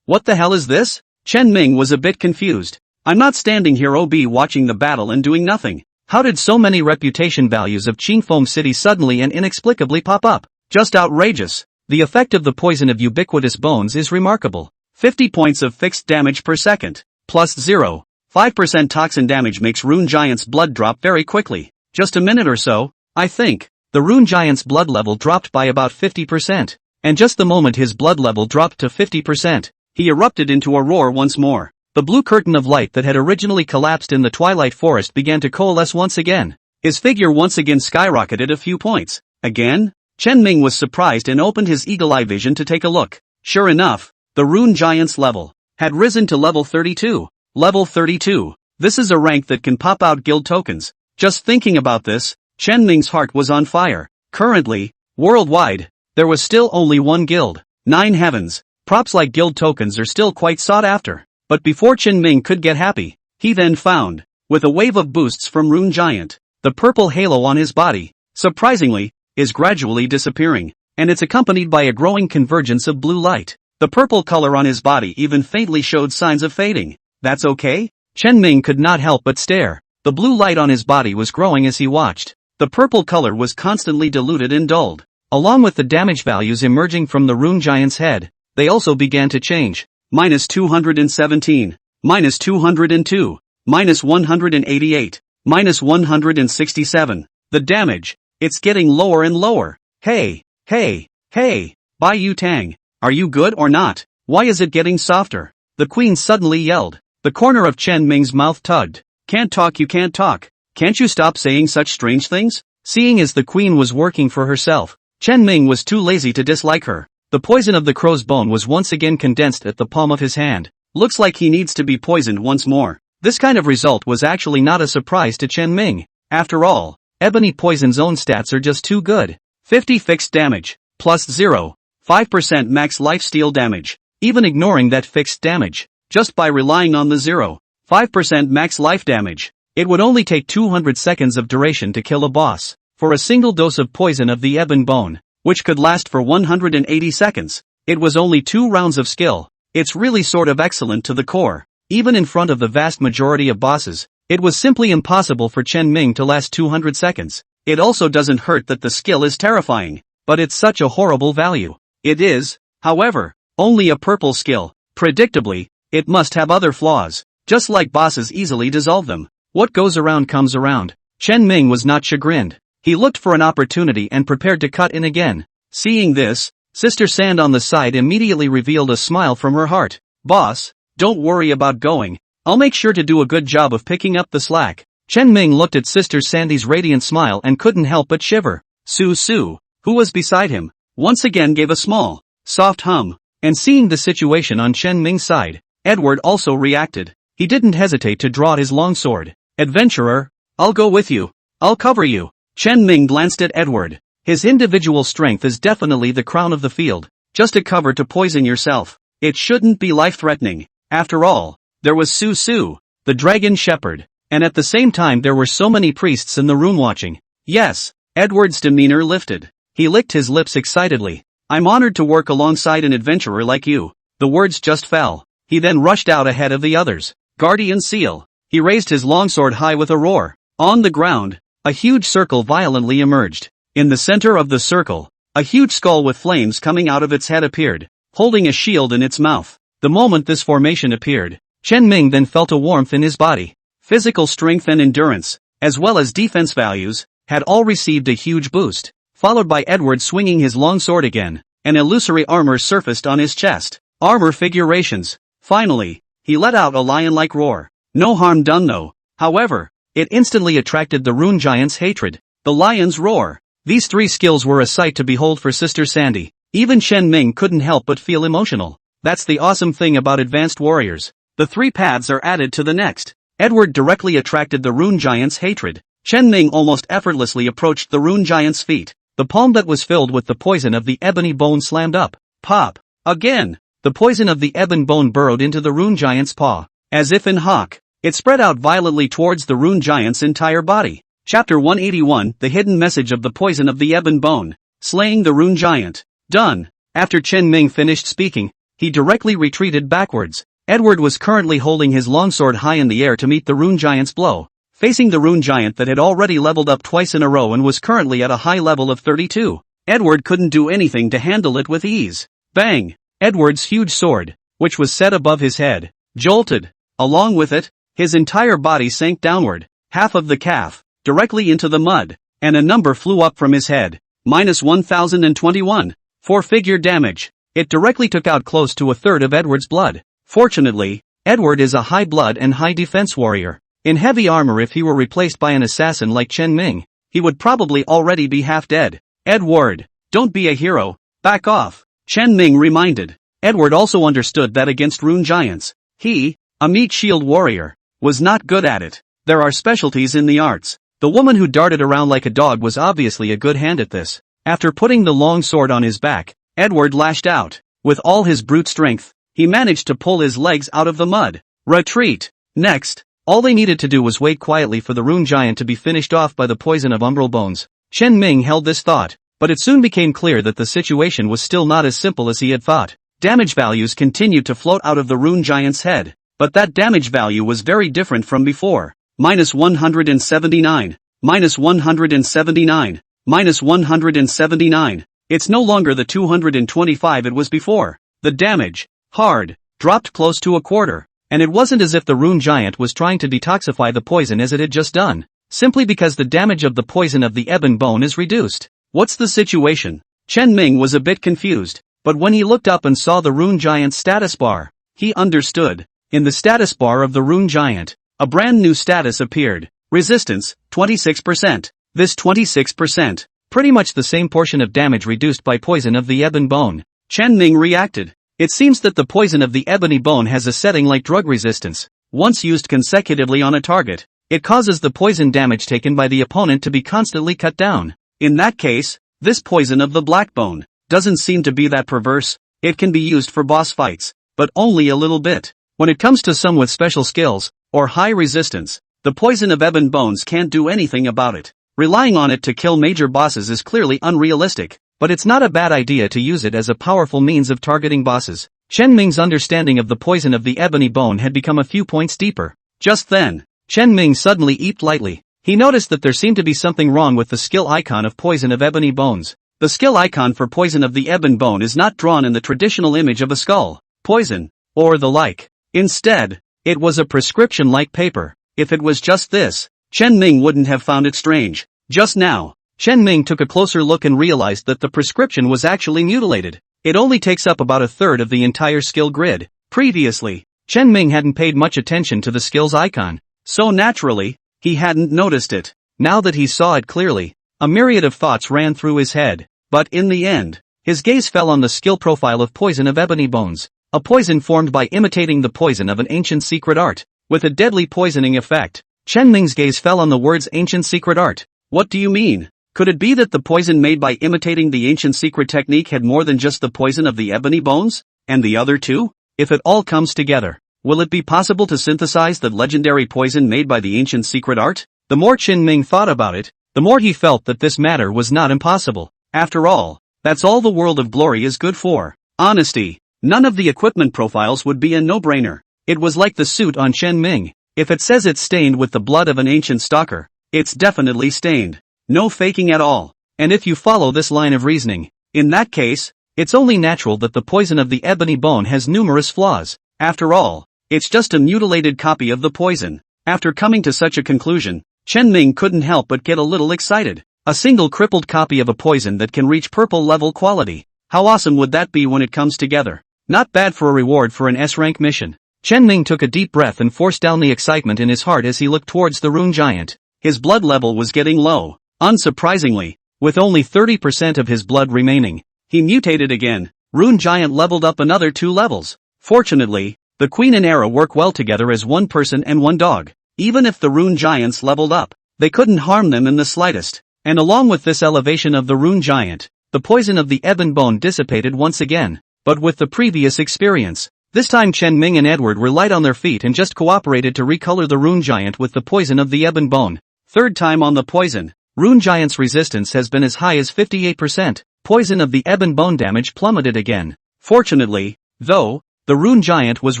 What the hell is this? Chen Ming was a bit confused. I'm not standing here watching the battle and doing nothing. How did so many reputation values of Qingfeng City suddenly and inexplicably pop up? Just outrageous. The effect of the poison of ubiquitous bones is remarkable. 50 points of fixed damage per second. Plus 0.5% toxin damage makes Rune Giant's blood drop very quickly. Just a minute or so, I think. The Rune Giant's blood level dropped by about 50%. And just the moment his blood level dropped to 50%, he erupted into a roar once more. The blue curtain of light that had originally collapsed in the twilight forest began to coalesce once again. His figure once again skyrocketed a few points. Again? Chen Ming was surprised and opened his eagle-eye vision to take a look. Sure enough, the Rune Giant's level had risen to level 32. Level 32. This is a rank that can pop out guild tokens. Just thinking about this, Chen Ming's heart was on fire. Currently, worldwide, there was still only one guild. 9 Heavens. Props like guild tokens are still quite sought after. But before Chen Ming could get happy, he then found, with a wave of boosts from Rune Giant, the purple halo on his body, surprisingly, is gradually disappearing, and it's accompanied by a growing convergence of blue light. The purple color on his body even faintly showed signs of fading. That's okay? Chen Ming could not help but stare. The blue light on his body was growing as he watched. The purple color was constantly diluted and dulled. Along with the damage values emerging from the Rune Giant's head, they also began to change. -217, -202, -188, -167. The damage, it's getting lower and lower. Hey, Bai Yu Tang, are you good or not? Why is it getting softer? The queen suddenly yelled. The corner of Chen Ming's mouth tugged. Can't talk, you can't talk. Can't you stop saying such strange things? Seeing as the queen was working for herself, Chen Ming was too lazy to dislike her. The poison of the crow's bone was once again condensed at the palm of his hand. Looks like he needs to be poisoned once more. This kind of result was actually not a surprise to Chen Ming. After all, ebony poison's own stats are just too good. 50 fixed damage, plus 0.5% max lifesteal damage. Even ignoring that fixed damage, just by relying on the 0.5% max life damage, it would only take 200 seconds of duration to kill a boss. For a single dose of poison of the ebon bone, which could last for 180 seconds, it was only 2 rounds of skill. It's really sort of excellent to the core. Even in front of the vast majority of bosses, it was simply impossible for Chen Ming to last 200 seconds. It also doesn't hurt that the skill is terrifying, but it's such a horrible value. It is, however, only a purple skill. Predictably, it must have other flaws, just like bosses easily dissolve them. What goes around comes around. Chen Ming was not chagrined. He looked for an opportunity and prepared to cut in again. Seeing this, Sister Sand on the side immediately revealed a smile from her heart. Boss, don't worry about going. I'll make sure to do a good job of picking up the slack. Chen Ming looked at Sister Sandy's radiant smile and couldn't help but shiver. Su Su, who was beside him, once again gave a small, soft hum. And seeing the situation on Chen Ming's side, Edward also reacted. He didn't hesitate to draw his longsword. Adventurer, I'll go with you. I'll cover you. Chen Ming glanced at Edward. His individual strength is definitely the crown of the field. Just a cover to poison yourself. It shouldn't be life-threatening. After all, there was Su Su, the dragon shepherd, and at the same time there were so many priests in the room watching. Yes, Edward's demeanor lifted. He licked his lips excitedly. I'm honored to work alongside an adventurer like you. The words just fell. He then rushed out ahead of the others. Guardian Seal. He raised his longsword high with a roar. On the ground, a huge circle violently emerged. In the center of the circle, a huge skull with flames coming out of its head appeared, holding a shield in its mouth. The moment this formation appeared, Chen Ming then felt a warmth in his body. Physical strength and endurance, as well as defense values, had all received a huge boost, followed by Edward swinging his longsword again. An illusory armor surfaced on his chest. Armor figurations. Finally, he let out a lion-like roar. No harm done though. However, it instantly attracted the rune giant's hatred. The lion's roar. These 3 skills were a sight to behold for Sister Sandy. Even Chen Ming couldn't help but feel emotional. That's the awesome thing about advanced warriors. The 3 paths are added to the next. Edward directly attracted the rune giant's hatred. Chen Ming almost effortlessly approached the rune giant's feet. The palm that was filled with the poison of the ebony bone slammed up. Pop. Again. The poison of the ebon bone burrowed into the rune giant's paw. As if in hawk, it spread out violently towards the rune giant's entire body. Chapter 181, The Hidden Message of the Poison of the Ebon Bone. Slaying the rune giant. Done. After Chen Ming finished speaking, he directly retreated backwards. Edward was currently holding his longsword high in the air to meet the rune giant's blow. Facing the rune giant that had already leveled up twice in a row and was currently at a high level of 32. Edward couldn't do anything to handle it with ease. Bang! Edward's huge sword, which was set above his head, jolted. Along with it, his entire body sank downward, half of the calf, directly into the mud, and a number flew up from his head. -1021. 4-figure damage. It directly took out close to a third of Edward's blood. Fortunately, Edward is a high blood and high defense warrior. In heavy armor, if he were replaced by an assassin like Chen Ming, he would probably already be half dead. Edward, don't be a hero, back off, Chen Ming reminded. Edward also understood that against rune giants, he, a meat shield warrior, was not good at it. There are specialties in the arts. The woman who darted around like a dog was obviously a good hand at this. After putting the long sword on his back, Edward lashed out. With all his brute strength, he managed to pull his legs out of the mud. Retreat. Next, all they needed to do was wait quietly for the rune giant to be finished off by the poison of umbral bones. Chen Ming held this thought, but it soon became clear that the situation was still not as simple as he had thought. Damage values continued to float out of the rune giant's head, but that damage value was very different from before. -179, -179, -179. It's no longer the 225 it was before. The damage, hard, dropped close to a quarter. And it wasn't as if the rune giant was trying to detoxify the poison as it had just done, simply because the damage of the poison of the ebon bone is reduced. What's the situation? Chen Ming was a bit confused, but when he looked up and saw the rune giant's status bar, he understood. In the status bar of the rune giant, a brand new status appeared. Resistance, 26%. This 26%, pretty much the same portion of damage reduced by poison of the ebon bone. Chen Ming reacted. It seems that the poison of the ebony bone has a setting like drug resistance. Once used consecutively on a target, it causes the poison damage taken by the opponent to be constantly cut down. In that case, this poison of the black bone doesn't seem to be that perverse. It can be used for boss fights, but only a little bit. When it comes to some with special skills, or high resistance, the poison of ebon bones can't do anything about it. Relying on it to kill major bosses is clearly unrealistic, but it's not a bad idea to use it as a powerful means of targeting bosses. Chen Ming's understanding of the poison of the ebony bone had become a few points deeper. Just then, Chen Ming suddenly eeped lightly. He noticed that there seemed to be something wrong with the skill icon of poison of ebony bones. The skill icon for poison of the ebon bone is not drawn in the traditional image of a skull, poison, or the like. Instead, it was a prescription-like paper. If it was just this, Chen Ming wouldn't have found it strange. Just now, Chen Ming took a closer look and realized that the prescription was actually mutilated. It only takes up about a third of the entire skill grid. Previously, Chen Ming hadn't paid much attention to the skills icon, so naturally, he hadn't noticed it. Now that he saw it clearly, a myriad of thoughts ran through his head, but in the end, his gaze fell on the skill profile of poison of ebony bones, a poison formed by imitating the poison of an ancient secret art, with a deadly poisoning effect. Chen Ming's gaze fell on the words ancient secret art. What do you mean? Could it be that the poison made by imitating the ancient secret technique had more than just the poison of the ebony bones? And the other two? If it all comes together, will it be possible to synthesize the legendary poison made by the ancient secret art? The more Chen Ming thought about it, the more he felt that this matter was not impossible. After all, that's all the world of glory is good for. Honesty. None of the equipment profiles would be a no-brainer. It was like the suit on Chen Ming. If it says it's stained with the blood of an ancient stalker, it's definitely stained. No faking at all. And if you follow this line of reasoning, in that case, it's only natural that the poison of the ebony bone has numerous flaws. After all, it's just a mutilated copy of the poison. After coming to such a conclusion, Chen Ming couldn't help but get a little excited. A single crippled copy of a poison that can reach purple level quality. How awesome would that be when it comes together? Not bad for a reward for an S-rank mission. Chen Ming took a deep breath and forced down the excitement in his heart as he looked towards the rune giant. His blood level was getting low. Unsurprisingly, with only 30% of his blood remaining, he mutated again. Rune giant leveled up another 2 levels. Fortunately, the queen and Era work well together as one person and one dog. Even if the rune giants leveled up, they couldn't harm them in the slightest. And along with this elevation of the rune giant, the poison of the ebon bone dissipated once again. But with the previous experience, this time Chen Ming and Edward were light on their feet and just cooperated to recolor the rune giant with the poison of the ebon bone. Third time on the poison, rune giant's resistance has been as high as 58%. Poison of the ebon bone damage plummeted again. Fortunately, though, the rune giant was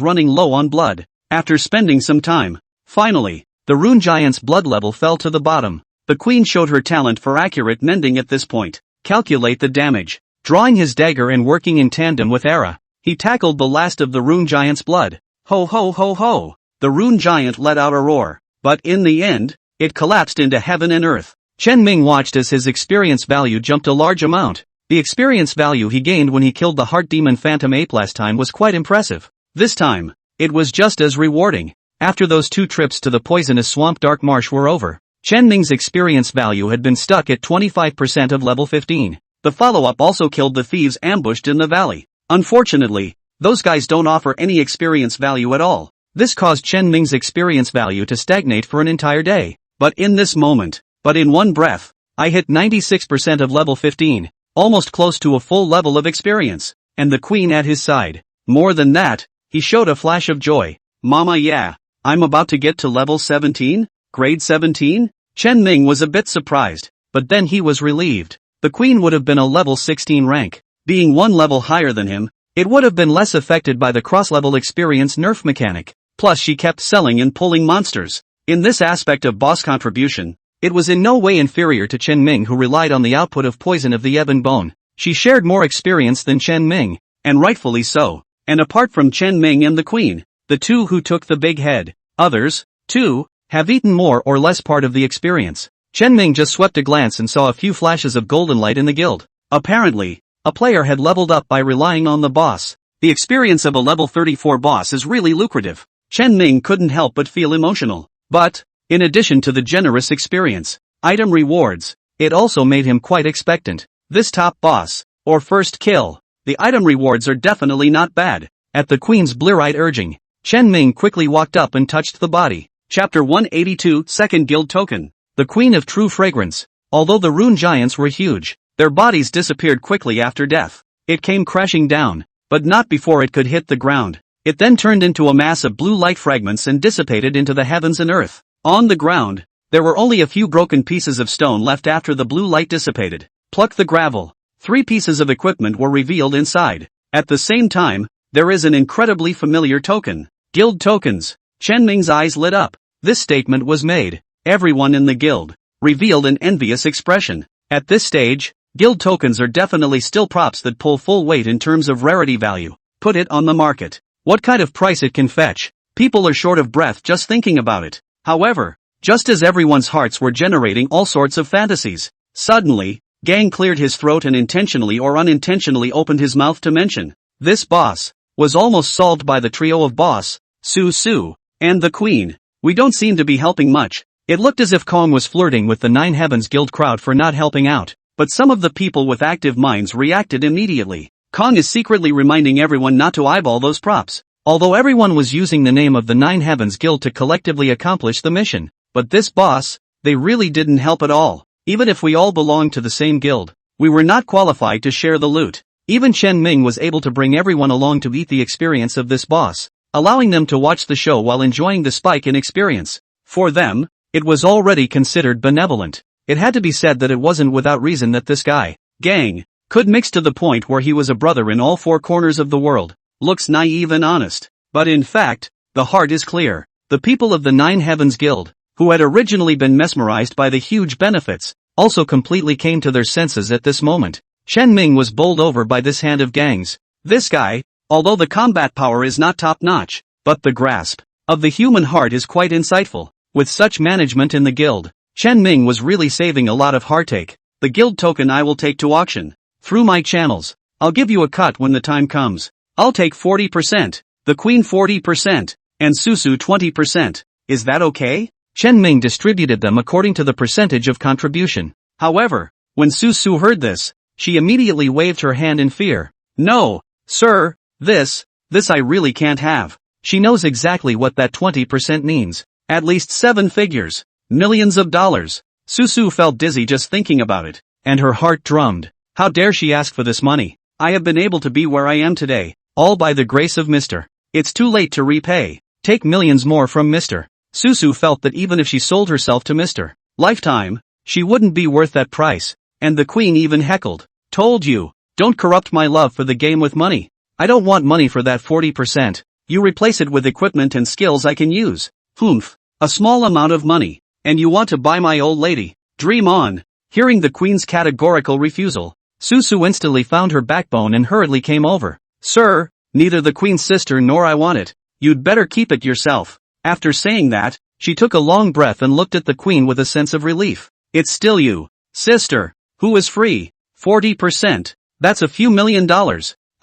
running low on blood. After spending some time, finally, the rune giant's blood level fell to the bottom. The queen showed her talent for accurate mending at this point. Calculate the damage. Drawing his dagger and working in tandem with Era, he tackled the last of the rune giant's blood. Ho ho ho ho! The rune giant let out a roar, but in the end, it collapsed into heaven and earth. Chen Ming watched as his experience value jumped a large amount. The experience value he gained when he killed the heart demon phantom ape last time was quite impressive. This time, it was just as rewarding. After those 2 trips to the poisonous swamp dark marsh were over, Chen Ming's experience value had been stuck at 25% of level 15. The follow-up also killed the thieves ambushed in the valley. Unfortunately, those guys don't offer any experience value at all. This caused Chen Ming's experience value to stagnate for an entire day. But in this moment, in one breath, I hit 96% of level 15, almost close to a full level of experience, and the queen at his side. More than that, he showed a flash of joy. Mama, yeah, I'm about to get to level 17? Grade 17? Chen Ming was a bit surprised, but then he was relieved. The queen would have been a level 16 rank. Being 1 level higher than him, it would have been less affected by the cross-level experience nerf mechanic. Plus she kept selling and pulling monsters. In this aspect of boss contribution, it was in no way inferior to Chen Ming, who relied on the output of poison of the ebon bone. She shared more experience than Chen Ming, and rightfully so. And apart from Chen Ming and the queen, the 2 who took the big head, others, too, have eaten more or less part of the experience. Chen Ming just swept a glance and saw a few flashes of golden light in the guild. Apparently, a player had leveled up by relying on the boss. The experience of a level 34 boss is really lucrative. Chen Ming couldn't help but feel emotional. But, in addition to the generous experience, item rewards, it also made him quite expectant. This top boss, or first kill, the item rewards are definitely not bad. At the queen's blear-eyed urging, Chen Ming quickly walked up and touched the body. Chapter 182, Second Guild Token. The Queen of True Fragrance. Although the rune giants were huge, their bodies disappeared quickly after death. It came crashing down, but not before it could hit the ground. It then turned into a mass of blue light fragments and dissipated into the heavens and earth. On the ground, there were only a few broken pieces of stone left after the blue light dissipated. Pluck the gravel. 3 pieces of equipment were revealed inside. At the same time, there is an incredibly familiar token. Guild tokens. Chen Ming's eyes lit up. This statement was made. Everyone in the guild revealed an envious expression. At this stage, guild tokens are definitely still props that pull full weight in terms of rarity value. Put it on the market. What kind of price it can fetch? People are short of breath just thinking about it. However, just as everyone's hearts were generating all sorts of fantasies, suddenly, Gang cleared his throat and intentionally or unintentionally opened his mouth to mention. This boss was almost solved by the trio of boss, Su, and the queen. We don't seem to be helping much. It looked as if Kong was flirting with the Nine Heavens Guild crowd for not helping out, but some of the people with active minds reacted immediately. Kong is secretly reminding everyone not to eyeball those props. Although everyone was using the name of the Nine Heavens Guild to collectively accomplish the mission. But this boss, they really didn't help at all. Even if we all belonged to the same guild, we were not qualified to share the loot. Even Chen Ming was able to bring everyone along to eat the experience of this boss, allowing them to watch the show while enjoying the spike in experience. For them, it was already considered benevolent. It had to be said that it wasn't without reason that this guy, Gang, could mix to the point where he was a brother in all 4 corners of the world. Looks naive and honest. But in fact, the heart is clear. The people of the Nine Heavens Guild, who had originally been mesmerized by the huge benefits, also completely came to their senses at this moment. Chen Ming was bowled over by this hand of Gang's. This guy, although the combat power is not top-notch, but the grasp of the human heart is quite insightful. With such management in the guild, Chen Ming was really saving a lot of heartache. The guild token I will take to auction. Through my channels. I'll give you a cut when the time comes. I'll take 40%, the queen 40%, and Susu 20%. Is that okay? Chen Ming distributed them according to the percentage of contribution. However, when Susu heard this, she immediately waved her hand in fear. No, sir, this I really can't have. She knows exactly what that 20% means. At least 7 figures. Millions of dollars. Susu felt dizzy just thinking about it, and her heart drummed. How dare she ask for this money? I have been able to be where I am today, all by the grace of Mr. It's too late to repay. Take millions more from Mr. Susu felt that even if she sold herself to Mr. Lifetime, she wouldn't be worth that price, and the queen even heckled. Told you, don't corrupt my love for the game with money. I don't want money for that 40%. You replace it with equipment and skills I can use. Humph, a small amount of money, and you want to buy my old lady. Dream on. Hearing the queen's categorical refusal, Susu instantly found her backbone and hurriedly came over. Sir, neither the queen's sister nor I want it. You'd better keep it yourself. After saying that, she took a long breath and looked at the queen with a sense of relief. It's still you, sister, who is free. 40%. That's a few $1 million.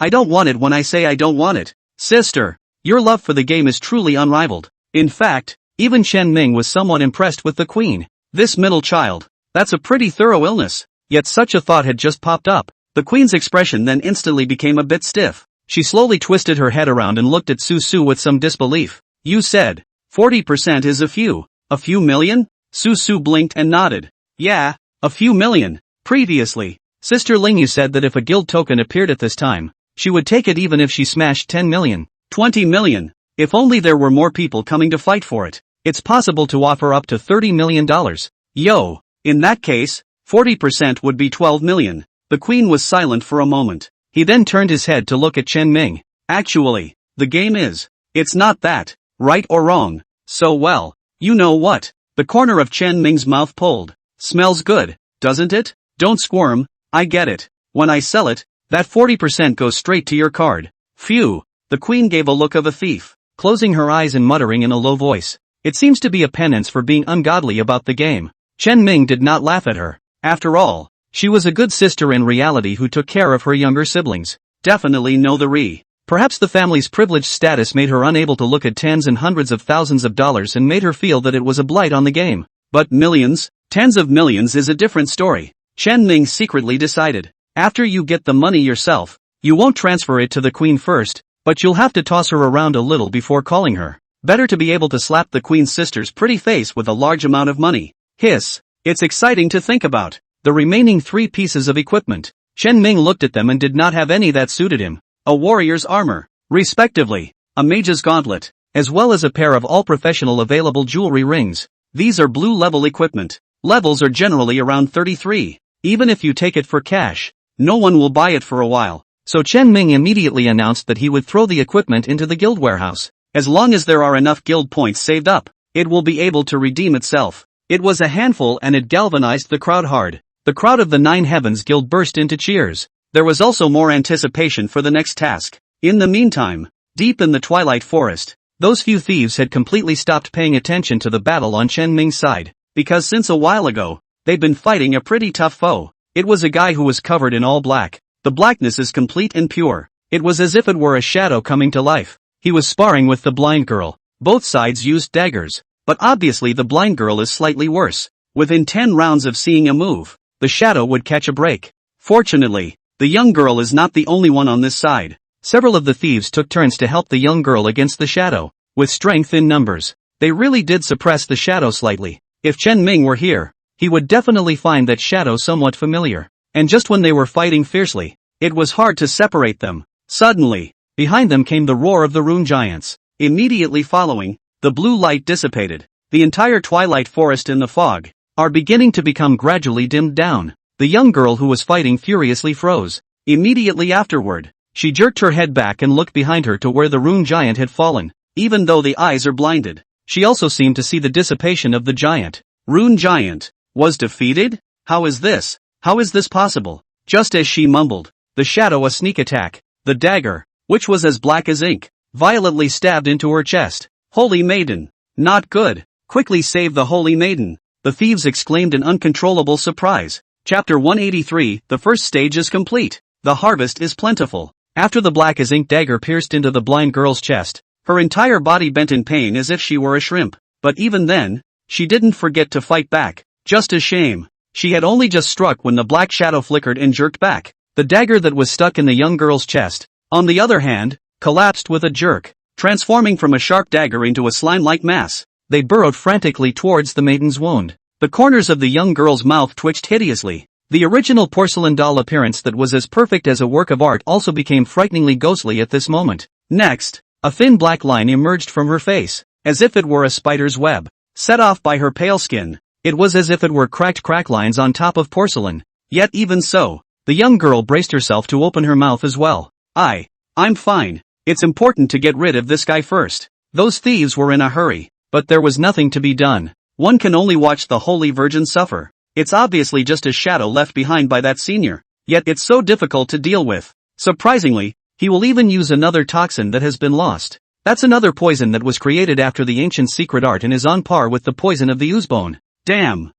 I don't want it when I say I don't want it. Sister, your love for the game is truly unrivaled. In fact, even Chen Ming was somewhat impressed with the queen. This middle child, that's a pretty thorough illness. Yet such a thought had just popped up. The queen's expression then instantly became a bit stiff. She slowly twisted her head around and looked at Susu with some disbelief. You said, 40% is a few million? Susu blinked and nodded. Yeah, a few million. Previously, Sister Lingyu said that if a guild token appeared at this time, she would take it even if she smashed 10 million, 20 million. If only there were more people coming to fight for it. It's possible to offer up to $30 million. Yo, in that case, 40% would be 12 million. The queen was silent for a moment. He then turned his head to look at Chen Ming. Actually, the game is. It's not that, right or wrong. So well, you know what? The corner of Chen Ming's mouth pulled. Smells good, doesn't it? Don't squirm, I get it. When I sell it, that 40% goes straight to your card. Phew, the queen gave a look of a thief, closing her eyes and muttering in a low voice. It seems to be a penance for being ungodly about the game. Chen Ming did not laugh at her. After all, she was a good sister in reality who took care of her younger siblings. Definitely know the re. Perhaps the family's privileged status made her unable to look at tens and hundreds of thousands of dollars and made her feel that it was a blight on the game. But millions, tens of millions is a different story. Chen Ming secretly decided. After you get the money yourself, you won't transfer it to the queen first, but you'll have to toss her around a little before calling her. Better to be able to slap the queen's sister's pretty face with a large amount of money. Hiss. It's exciting to think about. The remaining 3 pieces of equipment. Chen Ming looked at them and did not have any that suited him. A warrior's armor, respectively, a mage's gauntlet, as well as a pair of all professional available jewelry rings. These are blue level equipment. Levels are generally around 33. Even if you take it for cash, no one will buy it for a while. So Chen Ming immediately announced that he would throw the equipment into the guild warehouse. As long as there are enough guild points saved up, it will be able to redeem itself. It was a handful and it galvanized the crowd hard. The crowd of the Nine Heavens Guild burst into cheers. There was also more anticipation for the next task. In the meantime, deep in the Twilight Forest, those few thieves had completely stopped paying attention to the battle on Chen Ming's side, because since a while ago, they'd been fighting a pretty tough foe. It was a guy who was covered in all black. The blackness is complete and pure. It was as if it were a shadow coming to life. He was sparring with the blind girl. Both sides used daggers, but obviously the blind girl is slightly worse. Within 10 rounds of seeing a move, the shadow would catch a break. Fortunately, the young girl is not the only one on this side. Several of the thieves took turns to help the young girl against the shadow. With strength in numbers, they really did suppress the shadow slightly. If Chen Ming were here, he would definitely find that shadow somewhat familiar. And just when they were fighting fiercely, it was hard to separate them. Suddenly, behind them came the roar of the rune giants. Immediately following, the blue light dissipated. The entire Twilight Forest and the fog are beginning to become gradually dimmed down. The young girl who was fighting furiously froze. Immediately afterward, she jerked her head back and looked behind her to where the rune giant had fallen. Even though the eyes are blinded, she also seemed to see the dissipation of the giant. Rune giant was defeated? How is this? How is this possible? Just as she mumbled, the shadow a sneak attack, the dagger, which was as black as ink, violently stabbed into her chest. Holy Maiden! Not good! Quickly save the Holy Maiden! The thieves exclaimed in uncontrollable surprise. Chapter 183, the first stage is complete. The harvest is plentiful. After the black as ink dagger pierced into the blind girl's chest, her entire body bent in pain as if she were a shrimp. But even then, she didn't forget to fight back. Just a shame. She had only just struck when the black shadow flickered and jerked back. The dagger that was stuck in the young girl's chest, on the other hand, collapsed with a jerk, transforming from a sharp dagger into a slime-like mass. They burrowed frantically towards the maiden's wound. The corners of the young girl's mouth twitched hideously. The original porcelain doll appearance that was as perfect as a work of art also became frighteningly ghostly at this moment. Next, a thin black line emerged from her face, as if it were a spider's web, set off by her pale skin. It was as if it were cracked crack lines on top of porcelain. Yet even so, the young girl braced herself to open her mouth as well. I'm fine. It's important to get rid of this guy first. Those thieves were in a hurry, but there was nothing to be done. One can only watch the Holy Virgin suffer. It's obviously just a shadow left behind by that senior, yet it's so difficult to deal with. Surprisingly, he will even use another toxin that has been lost. That's another poison that was created after the ancient secret art and is on par with the poison of the oozebone. Damn!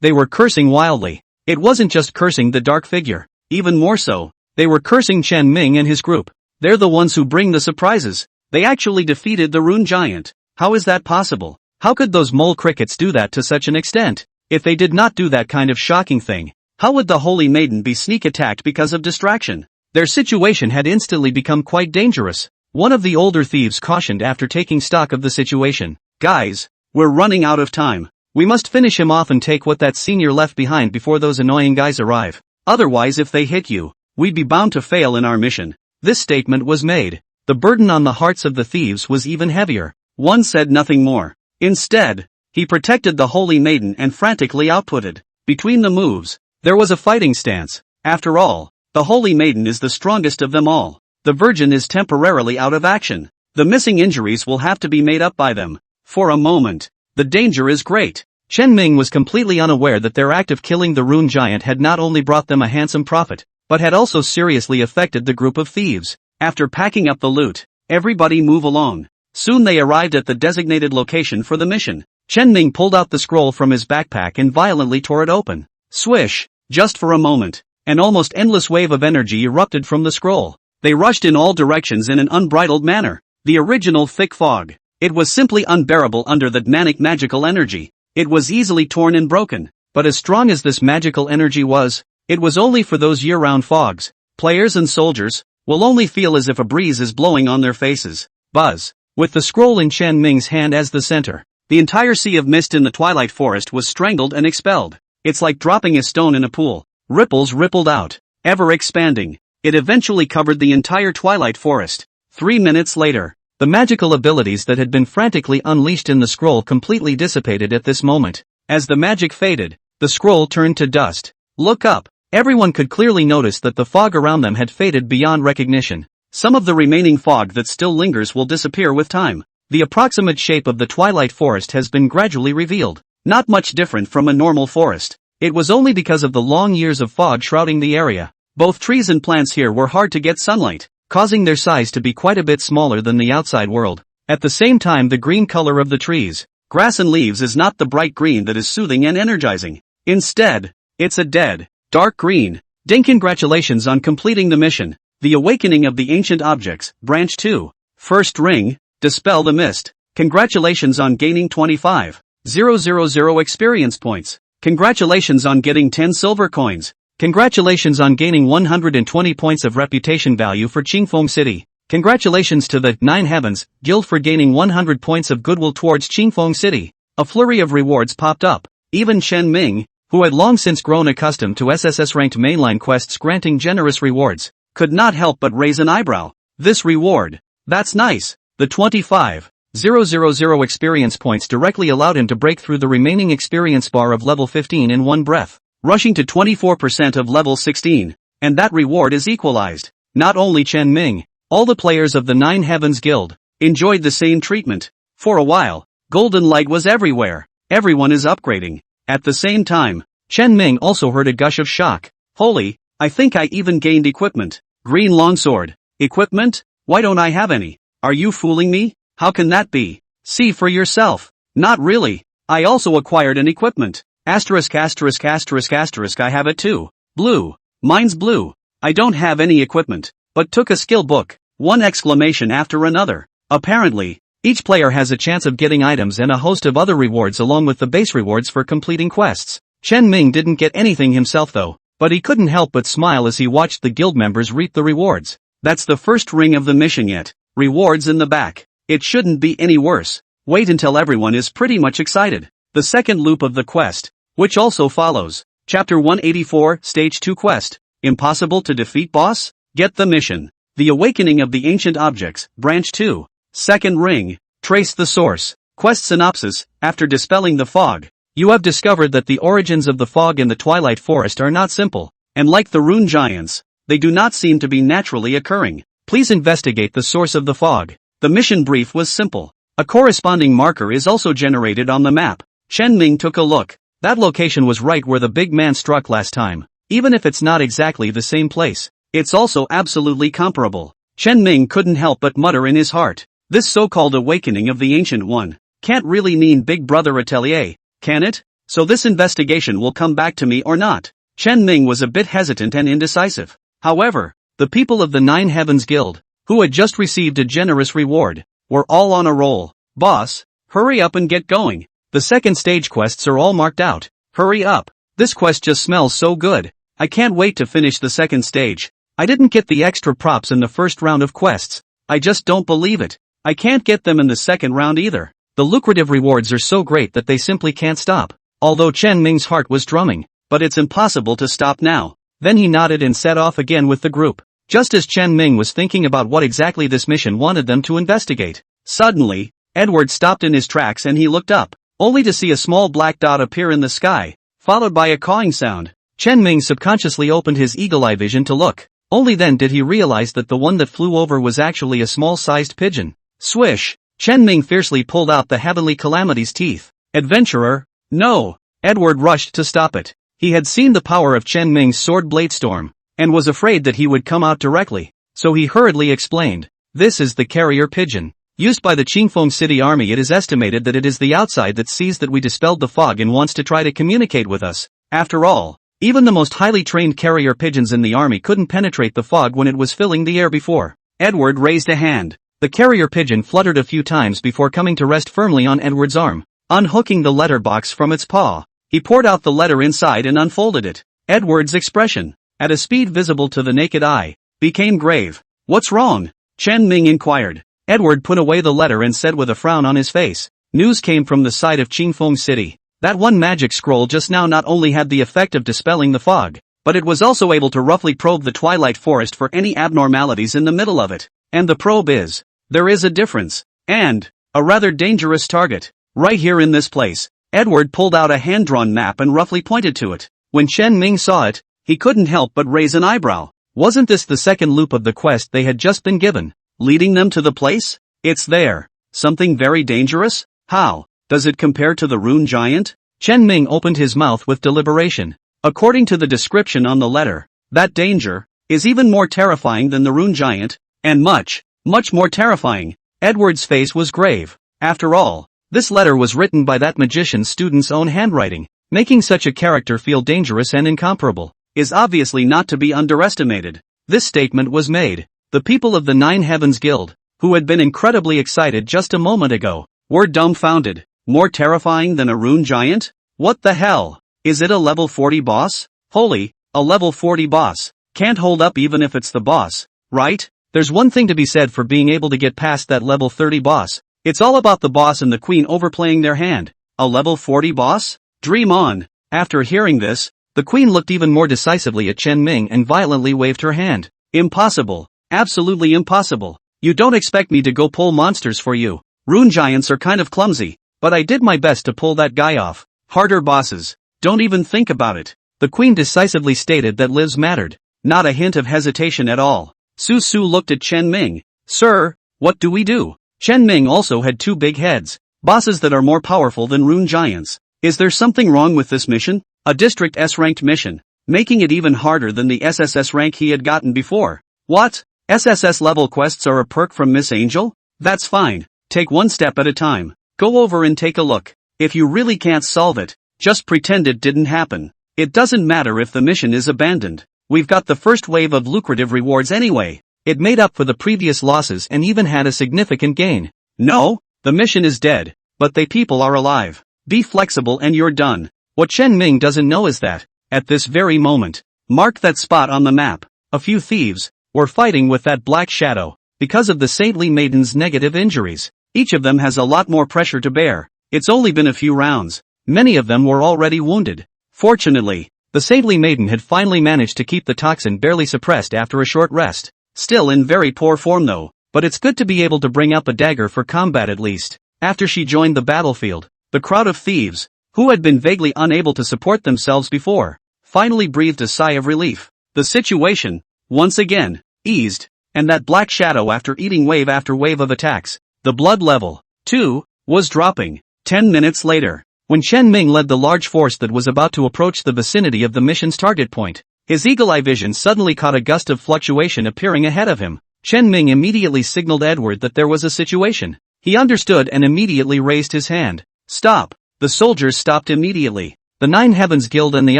They were cursing wildly. It wasn't just cursing the dark figure. Even more so, they were cursing Chen Ming and his group. They're the ones who bring the surprises. They actually defeated the rune giant. How is that possible? How could those mole crickets do that to such an extent? If they did not do that kind of shocking thing, how would the Holy Maiden be sneak attacked because of distraction? Their situation had instantly become quite dangerous. One of the older thieves cautioned after taking stock of the situation. Guys, we're running out of time. We must finish him off and take what that senior left behind before those annoying guys arrive. Otherwise, if they hit you, we'd be bound to fail in our mission. This statement was made. The burden on the hearts of the thieves was even heavier. One said nothing more. Instead, he protected the Holy Maiden and frantically outputted. Between the moves, there was a fighting stance. After all, the Holy Maiden is the strongest of them all. The Virgin is temporarily out of action. The missing injuries will have to be made up by them. For a moment, the danger is great. Chen Ming was completely unaware that their act of killing the rune giant had not only brought them a handsome profit, but had also seriously affected the group of thieves. After packing up the loot, everybody move along. Soon they arrived at the designated location for the mission. Chen Ming pulled out the scroll from his backpack and violently tore it open. Swish! Just for a moment, an almost endless wave of energy erupted from the scroll. They rushed in all directions in an unbridled manner. The original thick fog. It was simply unbearable under that manic magical energy. It was easily torn and broken. But as strong as this magical energy was, it was only for those year-round fogs. Players and soldiers will only feel as if a breeze is blowing on their faces. Buzz. with the scroll in Chen Ming's hand as the center. The entire sea of mist in the twilight forest was strangled and expelled. It's like dropping a stone in a pool. Ripples rippled out, ever expanding. It eventually covered the entire twilight forest. 3 minutes later, the magical abilities that had been frantically unleashed in the scroll completely dissipated at this moment. As the magic faded, the scroll turned to dust. Look up. Everyone could clearly notice that the fog around them had faded beyond recognition. Some of the remaining fog that still lingers will disappear with time. The approximate shape of the twilight forest has been gradually revealed. Not much different from a normal forest. It was only because of the long years of fog shrouding the area. Both trees and plants here were hard to get sunlight, causing their size to be quite a bit smaller than the outside world. At the same time, the green color of the trees, grass and leaves is not the bright green that is soothing and energizing. Instead, it's a dead, dark green. Ding, congratulations on completing the mission. The Awakening of the Ancient Objects, Branch 2. First ring, Dispel the Mist. Congratulations on gaining 25,000 experience points. Congratulations on getting 10 silver coins. Congratulations on gaining 120 points of reputation value for Qingfeng City. Congratulations to the 9 Heavens Guild for gaining 100 points of goodwill towards Qingfeng City. A flurry of rewards popped up. Even Chen Ming, who had long since grown accustomed to SSS-ranked mainline quests granting generous rewards, could not help but raise an eyebrow. This reward. That's nice. The 25,000 experience points directly allowed him to break through the remaining experience bar of level 15 in one breath, rushing to 24% of level 16, and that reward is equalized. Not only Chen Ming, all the players of the 9 Heavens Guild enjoyed the same treatment. For a while, golden light was everywhere. Everyone is upgrading. At the same time, Chen Ming also heard a gush of shock. Holy, I think I even gained equipment. Green longsword. Equipment? Why don't I have any? Are you fooling me? How can that be? See for yourself. Not really. I also acquired an equipment. Asterisk asterisk asterisk asterisk I have it too. Blue. Mine's blue. I don't have any equipment, but took a skill book. One exclamation after another. Apparently, each player has a chance of getting items and a host of other rewards along with the base rewards for completing quests. Chen Ming didn't get anything himself though, but he couldn't help but smile as he watched the guild members reap the rewards. That's the first ring of the mission yet. Rewards in the back. It shouldn't be any worse. Wait until everyone is pretty much excited. The second loop of the quest, which also follows. Chapter 184, Stage 2 Quest. Impossible to defeat boss? Get the mission. The Awakening of the Ancient Objects, Branch 2. Second ring. Trace the source. Quest synopsis. After dispelling the fog, you have discovered that the origins of the fog in the Twilight Forest are not simple, and like the rune giants, they do not seem to be naturally occurring. Please investigate the source of the fog. The mission brief was simple. A corresponding marker is also generated on the map. Chen Ming took a look. That location was right where the big man struck last time. Even if it's not exactly the same place, it's also absolutely comparable. Chen Ming couldn't help but mutter in his heart. This so-called awakening of the Ancient One can't really mean Big Brother Atelier, can it? So this investigation will come back to me or not? Chen Ming was a bit hesitant and indecisive. However, the people of the 9 Heavens Guild, who had just received a generous reward, were all on a roll. Boss, hurry up and get going. The second stage quests are all marked out. Hurry up. This quest just smells so good. I can't wait to finish the second stage. I didn't get the extra props in the first round of quests. I just don't believe it. I can't get them in the second round either. The lucrative rewards are so great that they simply can't stop. Although Chen Ming's heart was drumming, but it's impossible to stop now. Then he nodded and set off again with the group. Just as Chen Ming was thinking about what exactly this mission wanted them to investigate, suddenly, Edward stopped in his tracks and he looked up, only to see a small black dot appear in the sky, followed by a cawing sound. Chen Ming subconsciously opened his eagle-eye vision to look. Only then did he realize that the one that flew over was actually a small-sized pigeon. Swish! Chen Ming fiercely pulled out the Heavenly Calamity's teeth. Adventurer! No! Edward rushed to stop it. He had seen the power of Chen Ming's sword blade storm, and was afraid that he would come out directly, so he hurriedly explained. This is the carrier pigeon. Used by the Qingfeng City Army. It is estimated that it is the outside that sees that we dispelled the fog and wants to try to communicate with us. After all, even the most highly trained carrier pigeons in the army couldn't penetrate the fog when it was filling the air before. Edward raised a hand. The carrier pigeon fluttered a few times before coming to rest firmly on Edward's arm. Unhooking the letter box from its paw, he poured out the letter inside and unfolded it. Edward's expression, at a speed visible to the naked eye, became grave. What's wrong? Chen Ming inquired. Edward put away the letter and said with a frown on his face, "News came from the side of Qingfeng City. That one magic scroll just now not only had the effect of dispelling the fog, but it was also able to roughly probe the Twilight Forest for any abnormalities in the middle of it. And the probe is, there is a difference, and a rather dangerous target. Right here in this place." Edward pulled out a hand-drawn map and roughly pointed to it. When Chen Ming saw it, he couldn't help but raise an eyebrow. Wasn't this the second loop of the quest they had just been given, leading them to the place? It's there. Something very dangerous? How? Does it compare to the Rune Giant? Chen Ming opened his mouth with deliberation. According to the description on the letter, that danger is even more terrifying than the Rune Giant, and much, much more terrifying. Edward's face was grave. After all, this letter was written by that magician's student's own handwriting. Making such a character feel dangerous and incomparable is obviously not to be underestimated. This statement was made. The people of the Nine Heavens Guild, who had been incredibly excited just a moment ago, were dumbfounded. More terrifying than a Rune Giant? What the hell? Is it a level 40 boss? Holy, a level 40 boss. Can't hold up even if it's the boss, right? There's one thing to be said for being able to get past that level 30 boss. It's all about the boss and the queen overplaying their hand. A level 40 boss? Dream on. After hearing this, the queen looked even more decisively at Chen Ming and violently waved her hand. Impossible. Absolutely impossible. You don't expect me to go pull monsters for you. Rune Giants are kind of clumsy, but I did my best to pull that guy off. Harder bosses. Don't even think about it. The queen decisively stated that lives mattered. Not a hint of hesitation at all. Su Su looked at Chen Ming. Sir, what do we do? Chen Ming also had two big heads. Bosses that are more powerful than Rune Giants. Is there something wrong with this mission? A District S-ranked mission, making it even harder than the SSS rank he had gotten before. What? SSS level quests are a perk from Miss Angel? That's fine. Take one step at a time. Go over and take a look. If you really can't solve it, just pretend it didn't happen. It doesn't matter if the mission is abandoned. We've got the first wave of lucrative rewards anyway. It made up for the previous losses and even had a significant gain. No, the mission is dead, but they people are alive. Be flexible and you're done. What Chen Ming doesn't know is that, at this very moment, mark that spot on the map, a few thieves were fighting with that black shadow, because of the saintly maiden's negative injuries. Each of them has a lot more pressure to bear. It's only been a few rounds. Many of them were already wounded. Fortunately, the saintly maiden had finally managed to keep the toxin barely suppressed after a short rest. Still in very poor form though, but it's good to be able to bring up a dagger for combat at least. After she joined the battlefield, the crowd of thieves, who had been vaguely unable to support themselves before, finally breathed a sigh of relief. The situation, once again, eased, and that black shadow after eating wave after wave of attacks, the blood level, too, was dropping. 10 minutes later, when Chen Ming led the large force that was about to approach the vicinity of the mission's target point, his eagle-eye vision suddenly caught a gust of fluctuation appearing ahead of him. Chen Ming immediately signaled Edward that there was a situation. He understood and immediately raised his hand. Stop. The soldiers stopped immediately. The Nine Heavens Guild and the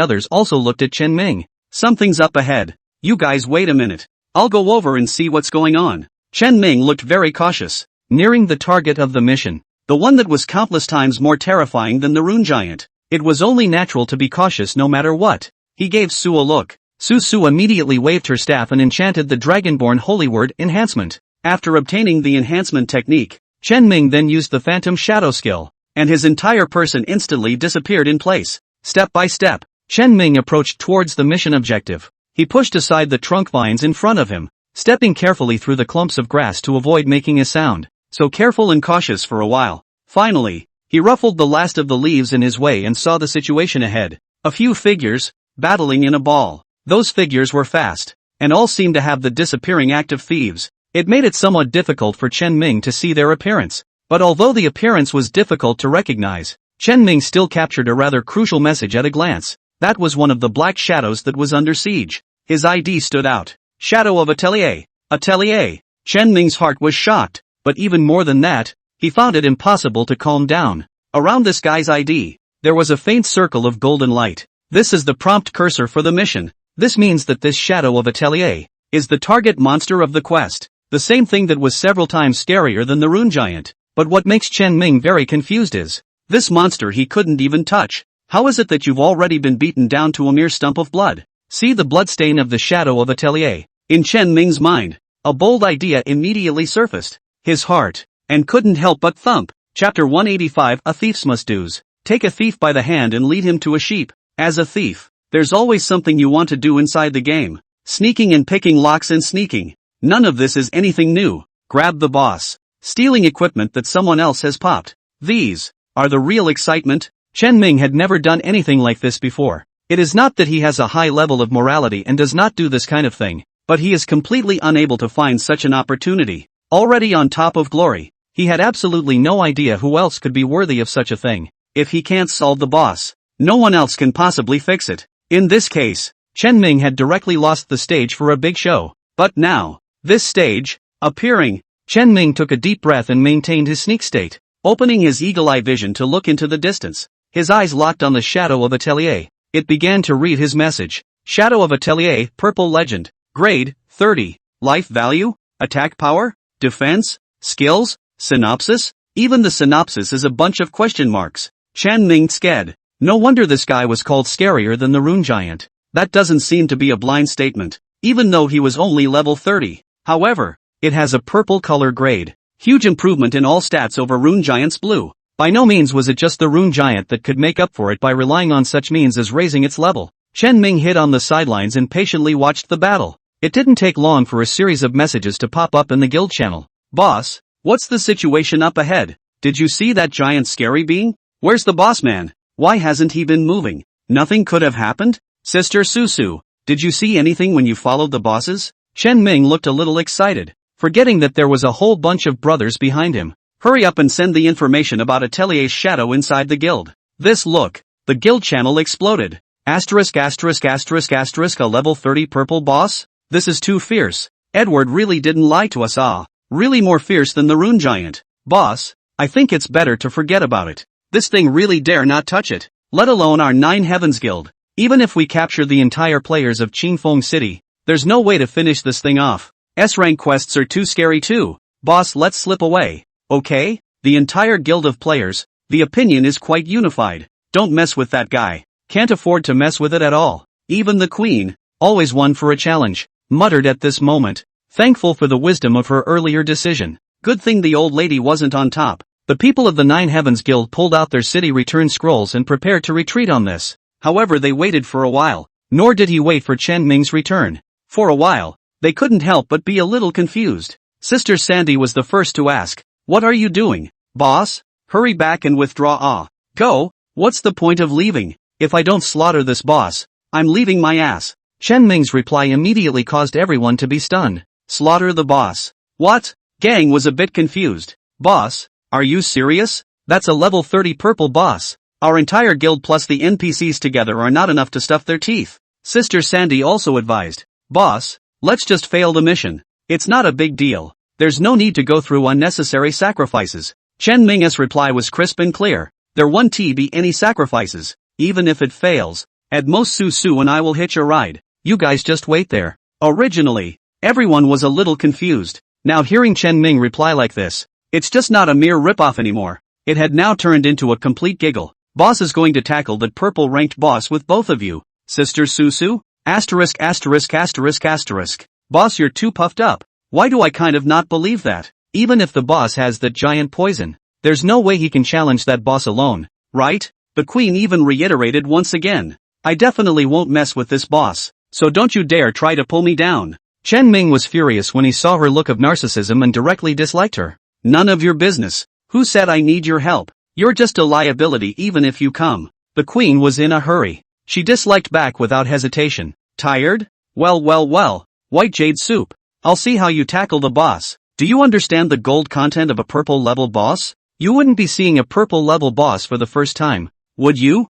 others also looked at Chen Ming. Something's up ahead. You guys wait a minute. I'll go over and see what's going on. Chen Ming looked very cautious. Nearing the target of the mission, the one that was countless times more terrifying than the Rune Giant, it was only natural to be cautious no matter what. He gave Su a look. Su Su immediately waved her staff and enchanted the Dragonborn Holy Word enhancement. After obtaining the enhancement technique, Chen Ming then used the Phantom Shadow skill, and his entire person instantly disappeared in place. Step by step, Chen Ming approached towards the mission objective. He pushed aside the trunk vines in front of him, stepping carefully through the clumps of grass to avoid making a sound. So careful and cautious for a while. Finally, he ruffled the last of the leaves in his way and saw the situation ahead. A few figures, battling in a ball. Those figures were fast, and all seemed to have the disappearing act of thieves. It made it somewhat difficult for Chen Ming to see their appearance. But although the appearance was difficult to recognize, Chen Ming still captured a rather crucial message at a glance. That was one of the black shadows that was under siege. His ID stood out. Shadow of Atelier. Atelier. Chen Ming's heart was shocked, but even more than that, he found it impossible to calm down. Around this guy's ID, there was a faint circle of golden light. This is the prompt cursor for the mission. This means that this Shadow of Atelier is the target monster of the quest. The same thing that was several times scarier than the Rune Giant. But what makes Chen Ming very confused is, this monster he couldn't even touch. How is it that you've already been beaten down to a mere stump of blood? See the bloodstain of the Shadow of Atelier. In Chen Ming's mind, a bold idea immediately surfaced. his heart, and couldn't help but thump. Chapter 185 A Thief's Must-Dos. Take a thief by the hand and lead him to a sheep. As a thief, there's always something you want to do inside the game. Sneaking and picking locks and sneaking. None of this is anything new. Grab the boss. Stealing equipment that someone else has popped. These are the real excitement. Chen Ming had never done anything like this before. It is not that he has a high level of morality and does not do this kind of thing, but he is completely unable to find such an opportunity. Already on top of glory, he had absolutely no idea who else could be worthy of such a thing. If he can't solve the boss, no one else can possibly fix it. In this case, Chen Ming had directly lost the stage for a big show. But now, this stage, appearing, Chen Ming took a deep breath and maintained his sneak state, opening his eagle-eye vision to look into the distance. His eyes locked on the Shadow of Atelier. It began to read his message. Shadow of Atelier, Purple Legend, Grade, 30, Life Value, Attack Power, Defense, Skills, Synopsis. Even the synopsis is a bunch of question marks. Chen Ming sked. No wonder this guy was called scarier than the Rune Giant. That doesn't seem to be a blind statement, even though he was only level 30. However, it has a purple color grade. Huge improvement in all stats over Rune Giant's blue. By no means was it just the Rune Giant that could make up for it by relying on such means as raising its level. Chen Ming hid on the sidelines and patiently watched the battle. It didn't take long for a series of messages to pop up in the guild channel. Boss, what's the situation up ahead? Did you see that giant scary being? Where's the boss man? Why hasn't he been moving? Nothing could have happened? Sister Susu, did you see anything when you followed the bosses? Chen Ming looked a little excited, forgetting that there was a whole bunch of brothers behind him. Hurry up and send the information about Atelier's shadow inside the guild. This look, the guild channel exploded. A level 30 purple boss? This is too fierce. Edward really didn't lie to us. Really more fierce than the Rune Giant. Boss, I think it's better to forget about it. This thing really dare not touch it, let alone our 9 Heavens Guild. Even if we capture the entire players of Qingfeng City, there's no way to finish this thing off. S-rank quests are too scary too. Boss, let's slip away. Okay? The entire guild of players, the opinion is quite unified. Don't mess with that guy. Can't afford to mess with it at all. Even the queen, always one for a challenge, muttered at this moment, thankful for the wisdom of her earlier decision. Good thing the old lady wasn't on top. The people of the 9 Heavens Guild pulled out their city return scrolls and prepared to retreat on this. However, they waited for a while, nor did he wait for Chen Ming's return. For a while, they couldn't help but be a little confused. Sister Sandy was the first to ask, "What are you doing, boss? Hurry back and withdraw." Go, what's the point of leaving? If I don't slaughter this boss, I'm leaving my ass. Chen Ming's reply immediately caused everyone to be stunned. Slaughter the boss. What? Gang was a bit confused. Boss, are you serious? That's a level 30 purple boss. Our entire guild plus the NPCs together are not enough to stuff their teeth. Sister Sandy also advised, Boss, let's just fail the mission. It's not a big deal. There's no need to go through unnecessary sacrifices. Chen Ming's reply was crisp and clear. There won't be any sacrifices. Even if it fails, at most Su and I will hitch a ride. You guys just wait there. Originally, everyone was a little confused. Now hearing Chen Ming reply like this, it's just not a mere ripoff anymore. It had now turned into a complete giggle. Boss is going to tackle that purple ranked boss with both of you. Sister Susu? Asterisk. Boss, you're too puffed up. Why do I kind of not believe that? Even if the boss has that giant poison, there's no way he can challenge that boss alone, right? The queen even reiterated once again. I definitely won't mess with this boss, so don't you dare try to pull me down. Chen Ming was furious when he saw her look of narcissism and directly disliked her. None of your business. Who said I need your help? You're just a liability even if you come. The queen was in a hurry. She disliked back without hesitation. Tired? Well, white jade soup. I'll see how you tackle the boss. Do you understand the gold content of a purple level boss? You wouldn't be seeing a purple level boss for the first time, would you?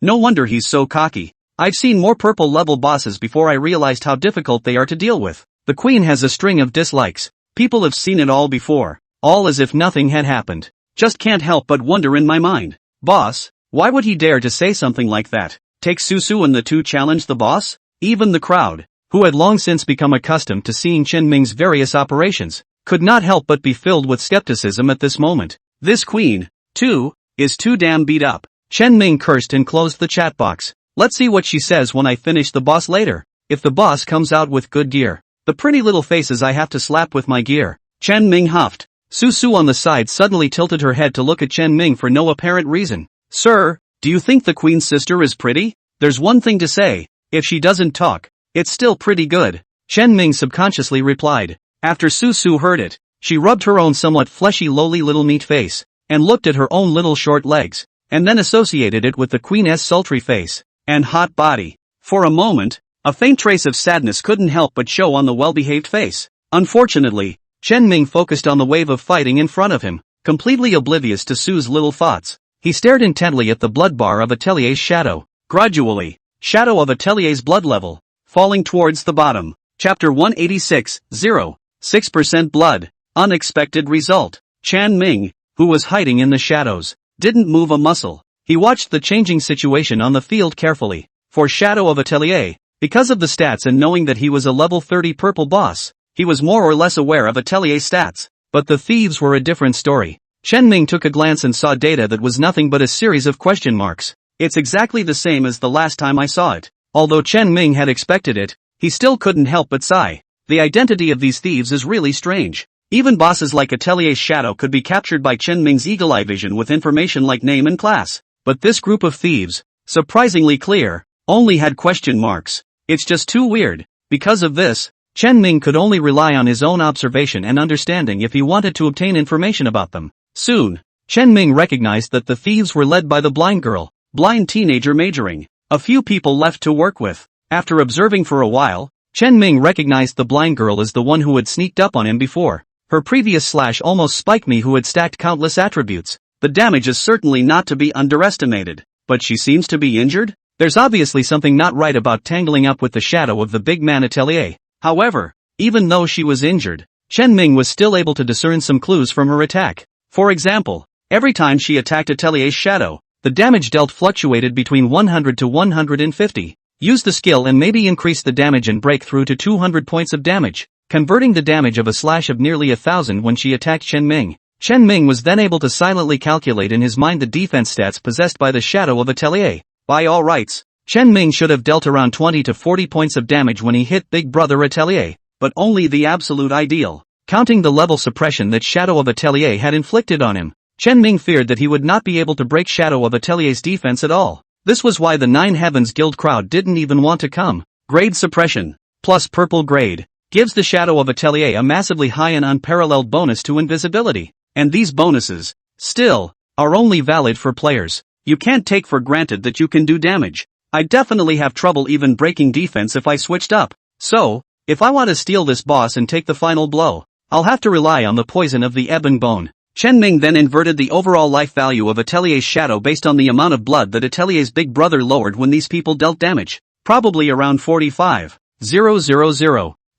No wonder he's so cocky. I've seen more purple level bosses before I realized how difficult they are to deal with. The queen has a string of dislikes. People have seen it all before. All as if nothing had happened. Just can't help but wonder in my mind. Boss, why would he dare to say something like that? Take Susu and the two challenge the boss? Even the crowd, who had long since become accustomed to seeing Chen Ming's various operations, could not help but be filled with skepticism at this moment. This queen, too, is too damn beat up. Chen Ming cursed and closed the chat box. Let's see what she says when I finish the boss later. If the boss comes out with good gear, the pretty little faces I have to slap with my gear. Chen Ming huffed. Su on the side suddenly tilted her head to look at Chen Ming for no apparent reason. Sir, do you think the queen's sister is pretty? There's one thing to say, if she doesn't talk, it's still pretty good. Chen Ming subconsciously replied. After Su heard it, she rubbed her own somewhat fleshy lowly little meat face, and looked at her own little short legs, and then associated it with the queen's sultry face, and hot body. For a moment, a faint trace of sadness couldn't help but show on the well-behaved face. Unfortunately, Chen Ming focused on the wave of fighting in front of him, completely oblivious to Su's little thoughts. He stared intently at the blood bar of Atelier's shadow. Gradually, shadow of Atelier's blood level, falling towards the bottom. Chapter 186, 6% blood. Unexpected result. Chen Ming, who was hiding in the shadows, didn't move a muscle. He watched the changing situation on the field carefully. For Shadow of Atelier, because of the stats and knowing that he was a level 30 purple boss, he was more or less aware of Atelier's stats. But the thieves were a different story. Chen Ming took a glance and saw data that was nothing but a series of question marks. It's exactly the same as the last time I saw it. Although Chen Ming had expected it, he still couldn't help but sigh. The identity of these thieves is really strange. Even bosses like Atelier's shadow could be captured by Chen Ming's eagle eye vision with information like name and class. But this group of thieves, surprisingly clear, only had question marks. It's just too weird. Because of this, Chen Ming could only rely on his own observation and understanding if he wanted to obtain information about them. Soon, Chen Ming recognized that the thieves were led by the blind girl, blind teenager majoring. A few people left to work with. After observing for a while, Chen Ming recognized the blind girl as the one who had sneaked up on him before. Her previous slash almost spiked me who had stacked countless attributes. The damage is certainly not to be underestimated. But she seems to be injured? There's obviously something not right about tangling up with the shadow of the big man Atelier. However, even though she was injured, Chen Ming was still able to discern some clues from her attack. For example, every time she attacked Atelier's shadow, the damage dealt fluctuated between 100 to 150. Use the skill and maybe increase the damage and break through to 200 points of damage, converting the damage of a slash of nearly 1,000 when she attacked Chen Ming. Chen Ming was then able to silently calculate in his mind the defense stats possessed by the shadow of Atelier. By all rights, Chen Ming should have dealt around 20 to 40 points of damage when he hit Big Brother Atelier, but only the absolute ideal. Counting the level suppression that Shadow of Atelier had inflicted on him, Chen Ming feared that he would not be able to break Shadow of Atelier's defense at all. This was why the Nine Heavens Guild crowd didn't even want to come. Grade suppression, plus purple grade, gives the Shadow of Atelier a massively high and unparalleled bonus to invisibility. And these bonuses, still, are only valid for players. You can't take for granted that you can do damage. I'd definitely have trouble even breaking defense if I switched up. So, if I want to steal this boss and take the final blow, I'll have to rely on the poison of the ebon bone. Chen Ming then inverted the overall life value of Atelier's shadow based on the amount of blood that Atelier's big brother lowered when these people dealt damage. Probably around 45,000.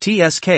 TSK,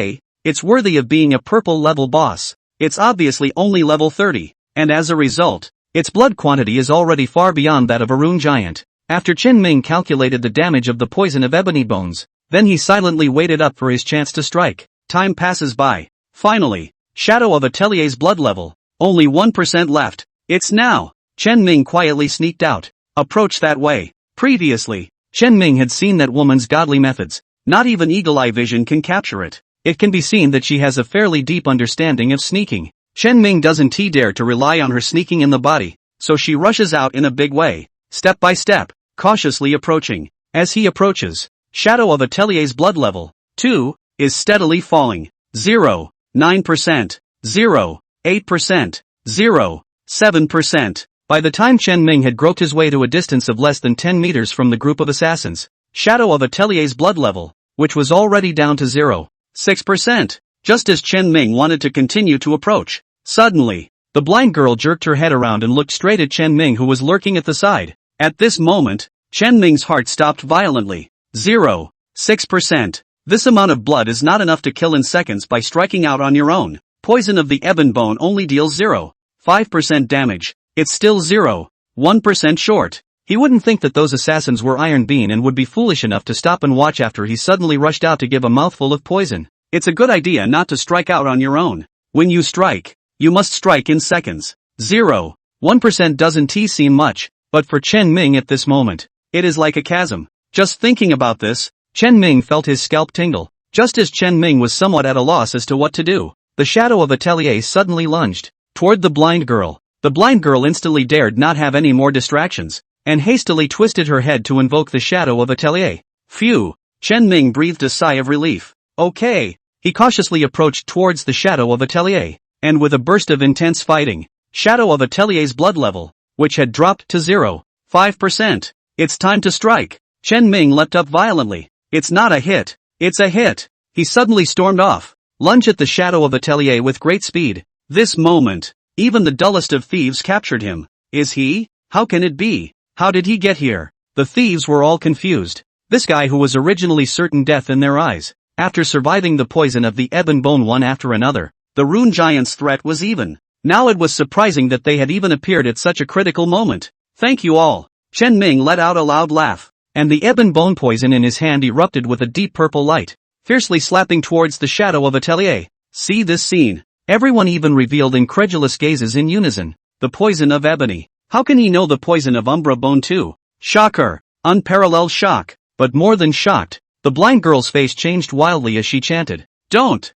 it's worthy of being a purple level boss. It's obviously only level 30, and as a result, its blood quantity is already far beyond that of a rune giant. After Chen Ming calculated the damage of the poison of ebony bones, then he silently waited up for his chance to strike. Time passes by. Finally, Shadow of Atelier's blood level. Only 1% left. It's now. Chen Ming quietly sneaked out. Approach that way. Previously, Chen Ming had seen that woman's godly methods. Not even eagle eye vision can capture it. It can be seen that she has a fairly deep understanding of sneaking. Chen Ming doesn't dare to rely on her sneaking in the body, so she rushes out in a big way, step by step, cautiously approaching. As he approaches, Shadow of Atelier's blood level, 2, is steadily falling. 0, 9%, 0, 8%, 0, 7%. By the time Chen Ming had groped his way to a distance of less than 10 meters from the group of assassins, Shadow of Atelier's blood level, which was already down to 0, 6%. Just as Chen Ming wanted to continue to approach, suddenly, the blind girl jerked her head around and looked straight at Chen Ming, who was lurking at the side. At this moment, Chen Ming's heart stopped violently. 0, 6%. This amount of blood is not enough to kill in seconds by striking out on your own. Poison of the ebon bone only deals 0, 5% damage. It's still 0, 1% short. He wouldn't think that those assassins were Iron Bean and would be foolish enough to stop and watch after he suddenly rushed out to give a mouthful of poison. It's a good idea not to strike out on your own. When you strike, you must strike in seconds. 0, 1% doesn't seem much, but for Chen Ming at this moment, it is like a chasm. Just thinking about this, Chen Ming felt his scalp tingle. Just as Chen Ming was somewhat at a loss as to what to do, the shadow of Atelier suddenly lunged toward the blind girl. The blind girl instantly dared not have any more distractions, and hastily twisted her head to invoke the shadow of Atelier. Phew! Chen Ming breathed a sigh of relief. Okay. He cautiously approached towards the shadow of Atelier, and with a burst of intense fighting, shadow of Atelier's blood level, which had dropped to 0.5%. It's time to strike. Chen Ming leapt up violently. It's not a hit. It's a hit. He suddenly stormed off, lunged at the shadow of Atelier with great speed. This moment, even the dullest of thieves captured him. Is he? How can it be? How did he get here? The thieves were all confused. This guy who was originally certain death in their eyes, after surviving the poison of the ebon bone one after another, the rune giant's threat was even. Now it was surprising that they had even appeared at such a critical moment. Thank you all. Chen Ming let out a loud laugh, and the ebon bone poison in his hand erupted with a deep purple light, fiercely slapping towards the shadow of Atelier. See this scene. Everyone even revealed incredulous gazes in unison. The poison of ebony. How can he know the poison of umbra bone too? Shocker. Unparalleled shock. But more than shocked, the blind girl's face changed wildly as she chanted. Don't!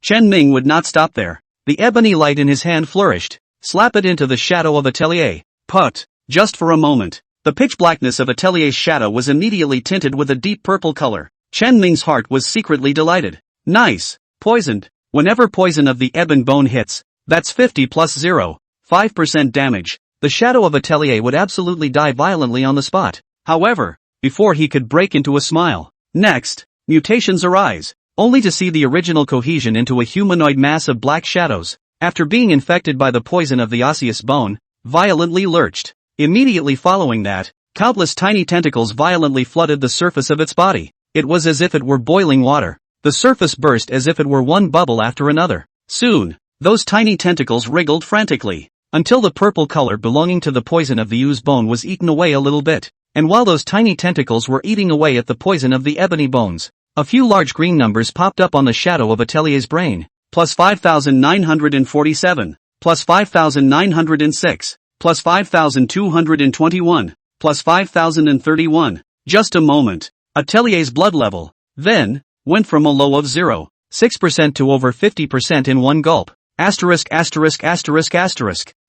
Chen Ming would not stop there. The ebony light in his hand flourished. Slap it into the shadow of Atelier. Put. Just for a moment. The pitch blackness of Atelier's shadow was immediately tinted with a deep purple color. Chen Ming's heart was secretly delighted. Nice. Poisoned. Whenever poison of the ebon bone hits, that's 50 plus 0.5% damage. The shadow of Atelier would absolutely die violently on the spot. However, before he could break into a smile. Next, mutations arise, only to see the original cohesion into a humanoid mass of black shadows, after being infected by the poison of the osseous bone, violently lurched. Immediately following that, countless tiny tentacles violently flooded the surface of its body. It was as if it were boiling water. The surface burst as if it were one bubble after another. Soon, those tiny tentacles wriggled frantically, until the purple color belonging to the poison of the ooze bone was eaten away a little bit. And while those tiny tentacles were eating away at the poison of the ebony bones, a few large green numbers popped up on the shadow of Atelier's brain. Plus 5,947, plus 5,906, plus 5,221, plus 5,031. Just a moment. Atelier's blood level, then, went from a low of 0.6% to over 50% in one gulp. Asterisk.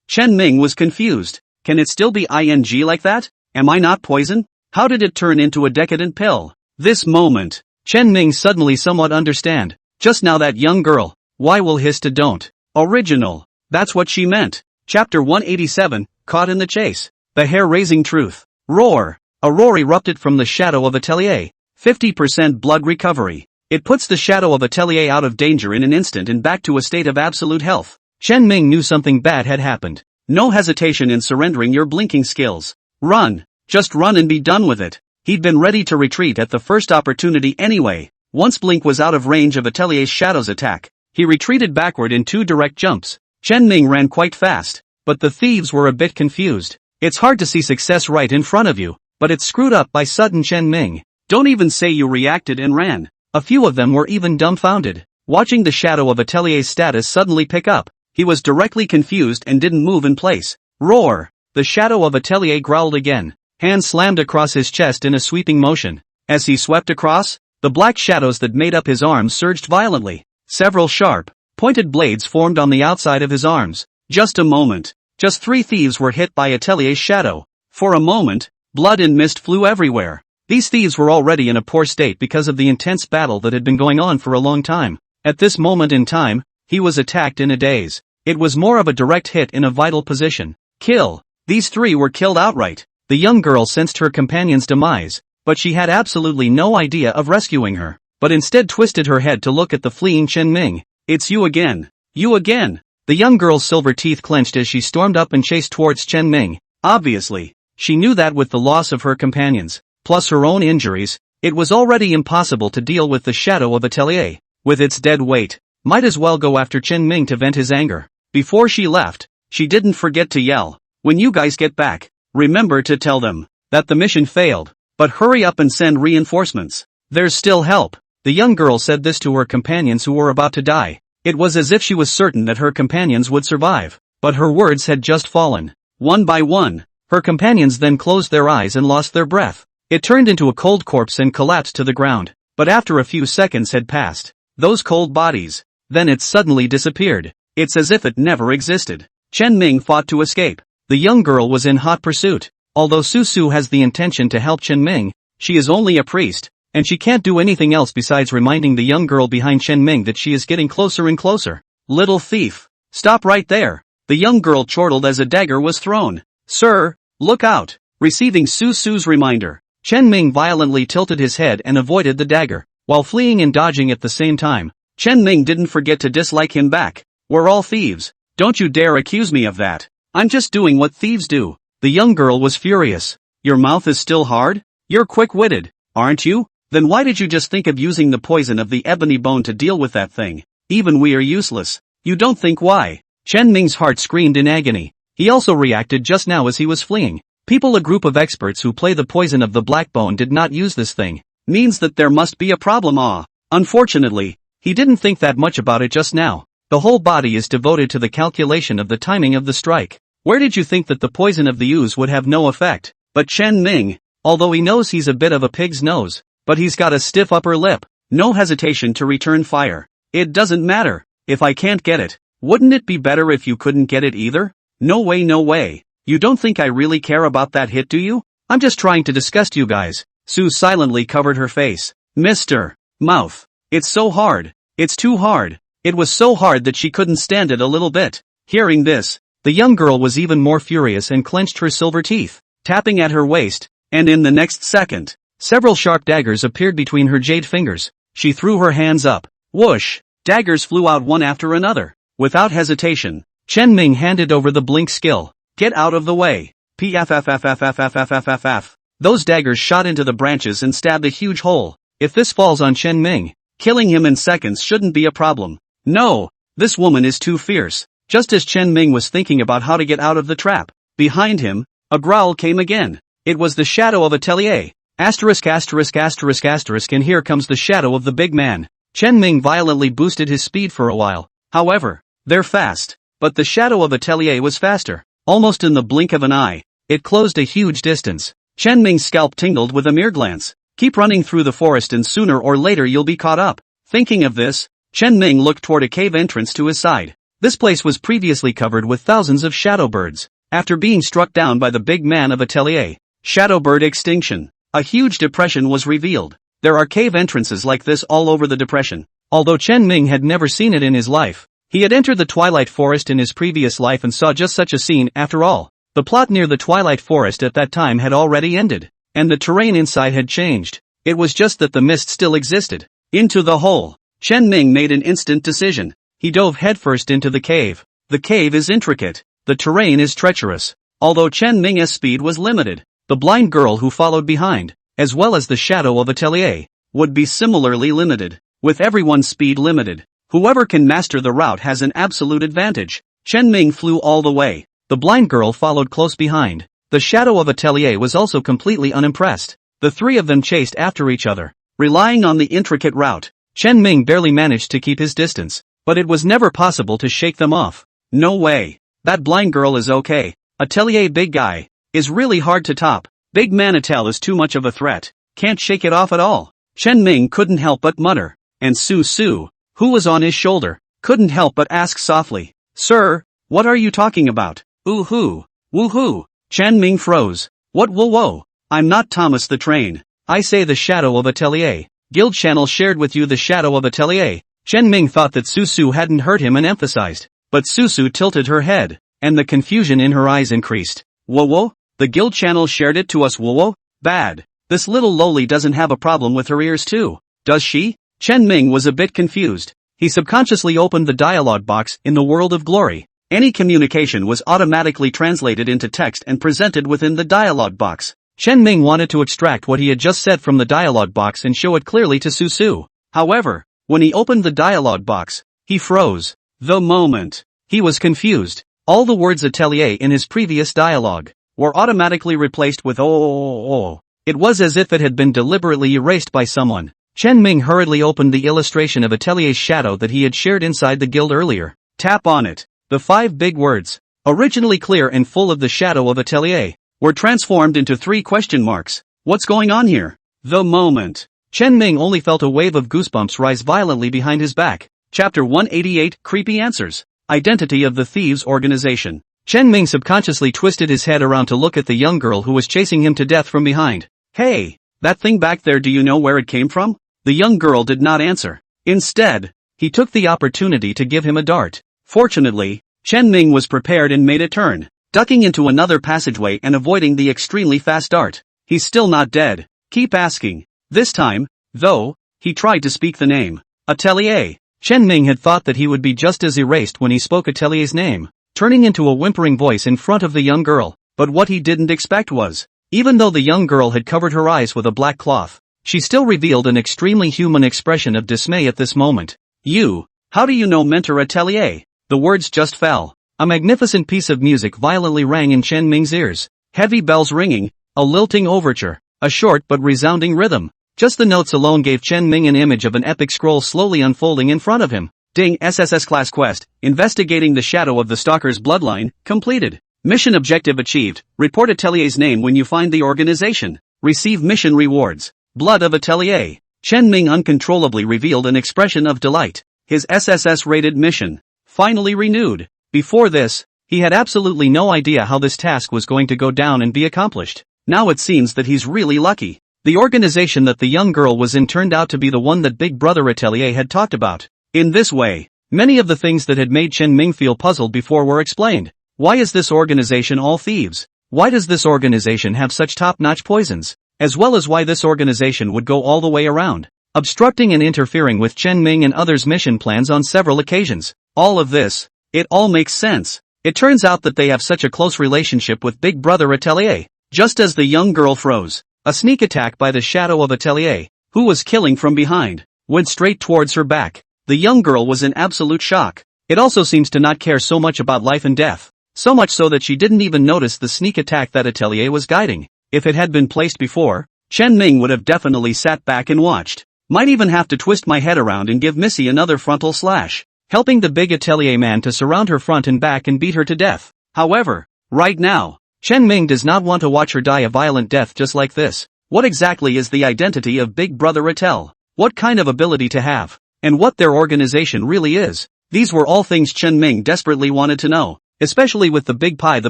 Chen Ming was confused. Can it still be ing like that? Am I not poison? How did it turn into a decadent pill? This moment, Chen Ming suddenly somewhat understand. Just now that young girl, why will his to don't? Original. That's what she meant. Chapter 187, Caught in the Chase. The hair-raising truth. Roar. A roar erupted from the shadow of Atelier. 50% blood recovery. It puts the shadow of Atelier out of danger in an instant and back to a state of absolute health. Chen Ming knew something bad had happened. No hesitation in surrendering your blinking skills. Run. Just run and be done with it. He'd been ready to retreat at the first opportunity anyway. Once Blink was out of range of Atelier's shadow's attack, he retreated backward in 2 direct jumps. Chen Ming ran quite fast, but the thieves were a bit confused. It's hard to see success right in front of you, but it's screwed up by sudden Chen Ming. Don't even say you reacted and ran. A few of them were even dumbfounded, watching the shadow of Atelier's status suddenly pick up. He was directly confused and didn't move in place. Roar! The shadow of Atelier growled again. Hands slammed across his chest in a sweeping motion. As he swept across, the black shadows that made up his arms surged violently. Several sharp, pointed blades formed on the outside of his arms. Just a moment. Just 3 thieves were hit by Atelier's shadow. For a moment, blood and mist flew everywhere. These thieves were already in a poor state because of the intense battle that had been going on for a long time. At this moment in time, he was attacked in a daze. It was more of a direct hit in a vital position. Kill. These 3 were killed outright. The young girl sensed her companion's demise, but she had absolutely no idea of rescuing her, but instead twisted her head to look at the fleeing Chen Ming. It's you again. You again. The young girl's silver teeth clenched as she stormed up and chased towards Chen Ming. Obviously, she knew that with the loss of her companions, plus her own injuries, it was already impossible to deal with the shadow of Atelier. With its dead weight, might as well go after Chen Ming to vent his anger. Before she left, she didn't forget to yell, "When you guys get back, remember to tell them that the mission failed, but hurry up and send reinforcements. There's still help." The young girl said this to her companions who were about to die. It was as if she was certain that her companions would survive, but her words had just fallen. One by one, her companions then closed their eyes and lost their breath. It turned into a cold corpse and collapsed to the ground, but after a few seconds had passed, those cold bodies then it suddenly disappeared. It's as if it never existed. Chen Ming fought to escape. The young girl was in hot pursuit. Although Su Su has the intention to help Chen Ming, she is only a priest, and she can't do anything else besides reminding the young girl behind Chen Ming that she is getting closer and closer. Little thief! Stop right there! The young girl chortled as a dagger was thrown. Sir, look out! Receiving Su Su's reminder, Chen Ming violently tilted his head and avoided the dagger, while fleeing and dodging at the same time. Chen Ming didn't forget to dislike him back. We're all thieves. Don't you dare accuse me of that. I'm just doing what thieves do. The young girl was furious. Your mouth is still hard? You're quick-witted, aren't you? Then why did you just think of using the poison of the ebony bone to deal with that thing? Even we are useless. You don't think why? Chen Ming's heart screamed in agony. He also reacted just now as he was fleeing. A group of experts who play the poison of the black bone did not use this thing. Means that there must be a problem. Unfortunately, he didn't think that much about it just now. The whole body is devoted to the calculation of the timing of the strike. Where did you think that the poison of the ooze would have no effect? But Chen Ming, although he knows he's a bit of a pig's nose, but he's got a stiff upper lip, no hesitation to return fire. It doesn't matter. If I can't get it, wouldn't it be better if you couldn't get it either? No way, no way. You don't think I really care about that hit, do you? I'm just trying to disgust you guys. Sue silently covered her face. Mr. Mouth. It's so hard. It's too hard. It was so hard that she couldn't stand it a little bit. Hearing this, the young girl was even more furious and clenched her silver teeth, tapping at her waist, and in the next second, several sharp daggers appeared between her jade fingers. She threw her hands up. Whoosh! Daggers flew out one after another. Without hesitation, Chen Ming handed over the blink skill. Get out of the way. Pffffffffffff. Those daggers shot into the branches and stabbed a huge hole. If this falls on Chen Ming, killing him in seconds shouldn't be a problem. No, this woman is too fierce. Just as Chen Ming was thinking about how to get out of the trap, behind him, a growl came again. It was the shadow of Atelier. Asterisk asterisk asterisk asterisk, and here comes the shadow of the big man. Chen Ming violently boosted his speed for a while. However, they're fast. But the shadow of Atelier was faster. Almost in the blink of an eye, it closed a huge distance. Chen Ming's scalp tingled with a mere glance. Keep running through the forest and sooner or later you'll be caught up. Thinking of this, Chen Ming looked toward a cave entrance to his side. This place was previously covered with thousands of shadow birds. After being struck down by the big man of Atelier, shadow bird extinction, a huge depression was revealed. There are cave entrances like this all over the depression. Although Chen Ming had never seen it in his life, he had entered the Twilight Forest in his previous life and saw just such a scene. After all, the plot near the Twilight Forest at that time had already ended, and the terrain inside had changed. It was just that the mist still existed. Into the hole. Chen Ming made an instant decision. He dove headfirst into the cave. The cave is intricate. The terrain is treacherous. Although Chen Ming's speed was limited, the blind girl who followed behind, as well as the shadow of Atelier, would be similarly limited. With everyone's speed limited, whoever can master the route has an absolute advantage. Chen Ming flew all the way. The blind girl followed close behind. The shadow of Atelier was also completely unimpressed. The three of them chased after each other, relying on the intricate route. Chen Ming barely managed to keep his distance, but it was never possible to shake them off. No way. That blind girl is okay. Atelier big guy is really hard to top. Big Manitel is too much of a threat. Can't shake it off at all. Chen Ming couldn't help but mutter. And Su Su, who was on his shoulder, couldn't help but ask softly, Sir, what are you talking about? Ooh-hoo. Woo-hoo. Chen Ming froze. What whoa-whoa? I'm not Thomas the Train. I say the shadow of Atelier. Guild Channel shared with you the shadow of Atelier. Chen Ming thought that Su Su hadn't heard him and emphasized. But Su Su tilted her head, and the confusion in her eyes increased. Whoa-whoa? The Guild Channel shared it to us, whoa-whoa? Bad. This little loli doesn't have a problem with her ears too, does she? Chen Ming was a bit confused. He subconsciously opened the dialogue box in the world of glory. Any communication was automatically translated into text and presented within the dialogue box. Chen Ming wanted to extract what he had just said from the dialogue box and show it clearly to Su Su. However, when he opened the dialogue box, he froze. The moment he was confused, all the words Atelier in his previous dialogue were automatically replaced with oh. It was as if it had been deliberately erased by someone. Chen Ming hurriedly opened the illustration of Atelier's shadow that he had shared inside the guild earlier. Tap on it. The 5 big words, originally clear and full of the shadow of Atelier, were transformed into 3 question marks. What's going on here? The moment. Chen Ming only felt a wave of goosebumps rise violently behind his back. Chapter 188, Creepy Answers. Identity of the Thieves Organization. Chen Ming subconsciously twisted his head around to look at the young girl who was chasing him to death from behind. Hey, that thing back there, do you know where it came from? The young girl did not answer. Instead, he took the opportunity to give him a dart. Fortunately, Chen Ming was prepared and made a turn, ducking into another passageway and avoiding the extremely fast dart. He's still not dead. Keep asking. This time, though, he tried to speak the name. Atelier. Chen Ming had thought that he would be just as erased when he spoke Atelier's name, turning into a whimpering voice in front of the young girl. But what he didn't expect was, even though the young girl had covered her eyes with a black cloth, she still revealed an extremely human expression of dismay at this moment. You, how do you know Mentor Atelier? The words just fell. A magnificent piece of music violently rang in Chen Ming's ears. Heavy bells ringing, a lilting overture, a short but resounding rhythm. Just the notes alone gave Chen Ming an image of an epic scroll slowly unfolding in front of him. Ding. SSS class quest, investigating the shadow of the stalker's bloodline, completed. Mission objective achieved. Report Atelier's name when you find the organization. Receive mission rewards. Blood of Atelier. Chen Ming uncontrollably revealed an expression of delight. His SSS-rated mission, finally renewed. Before this, he had absolutely no idea how this task was going to go down and be accomplished. Now it seems that he's really lucky. The organization that the young girl was in turned out to be the one that Big Brother Atelier had talked about. In this way, many of the things that had made Chen Ming feel puzzled before were explained. Why is this organization all thieves? Why does this organization have such top-notch poisons? As well as why this organization would go all the way around, obstructing and interfering with Chen Ming and others' mission plans on several occasions. All of this, it all makes sense. It turns out that they have such a close relationship with Big Brother Atelier. Just as the young girl froze, a sneak attack by the shadow of Atelier, who was killing from behind, went straight towards her back. The young girl was in absolute shock. It also seems to not care so much about life and death, so much so that she didn't even notice the sneak attack that Atelier was guiding. If it had been placed before, Chen Ming would have definitely sat back and watched. Might even have to twist my head around and give Missy another frontal slash, helping the big Atelier man to surround her front and back and beat her to death. However, right now, Chen Ming does not want to watch her die a violent death just like this. What exactly is the identity of Big Brother Atelier? What kind of ability to have? And what their organization really is? These were all things Chen Ming desperately wanted to know, especially with the big pie the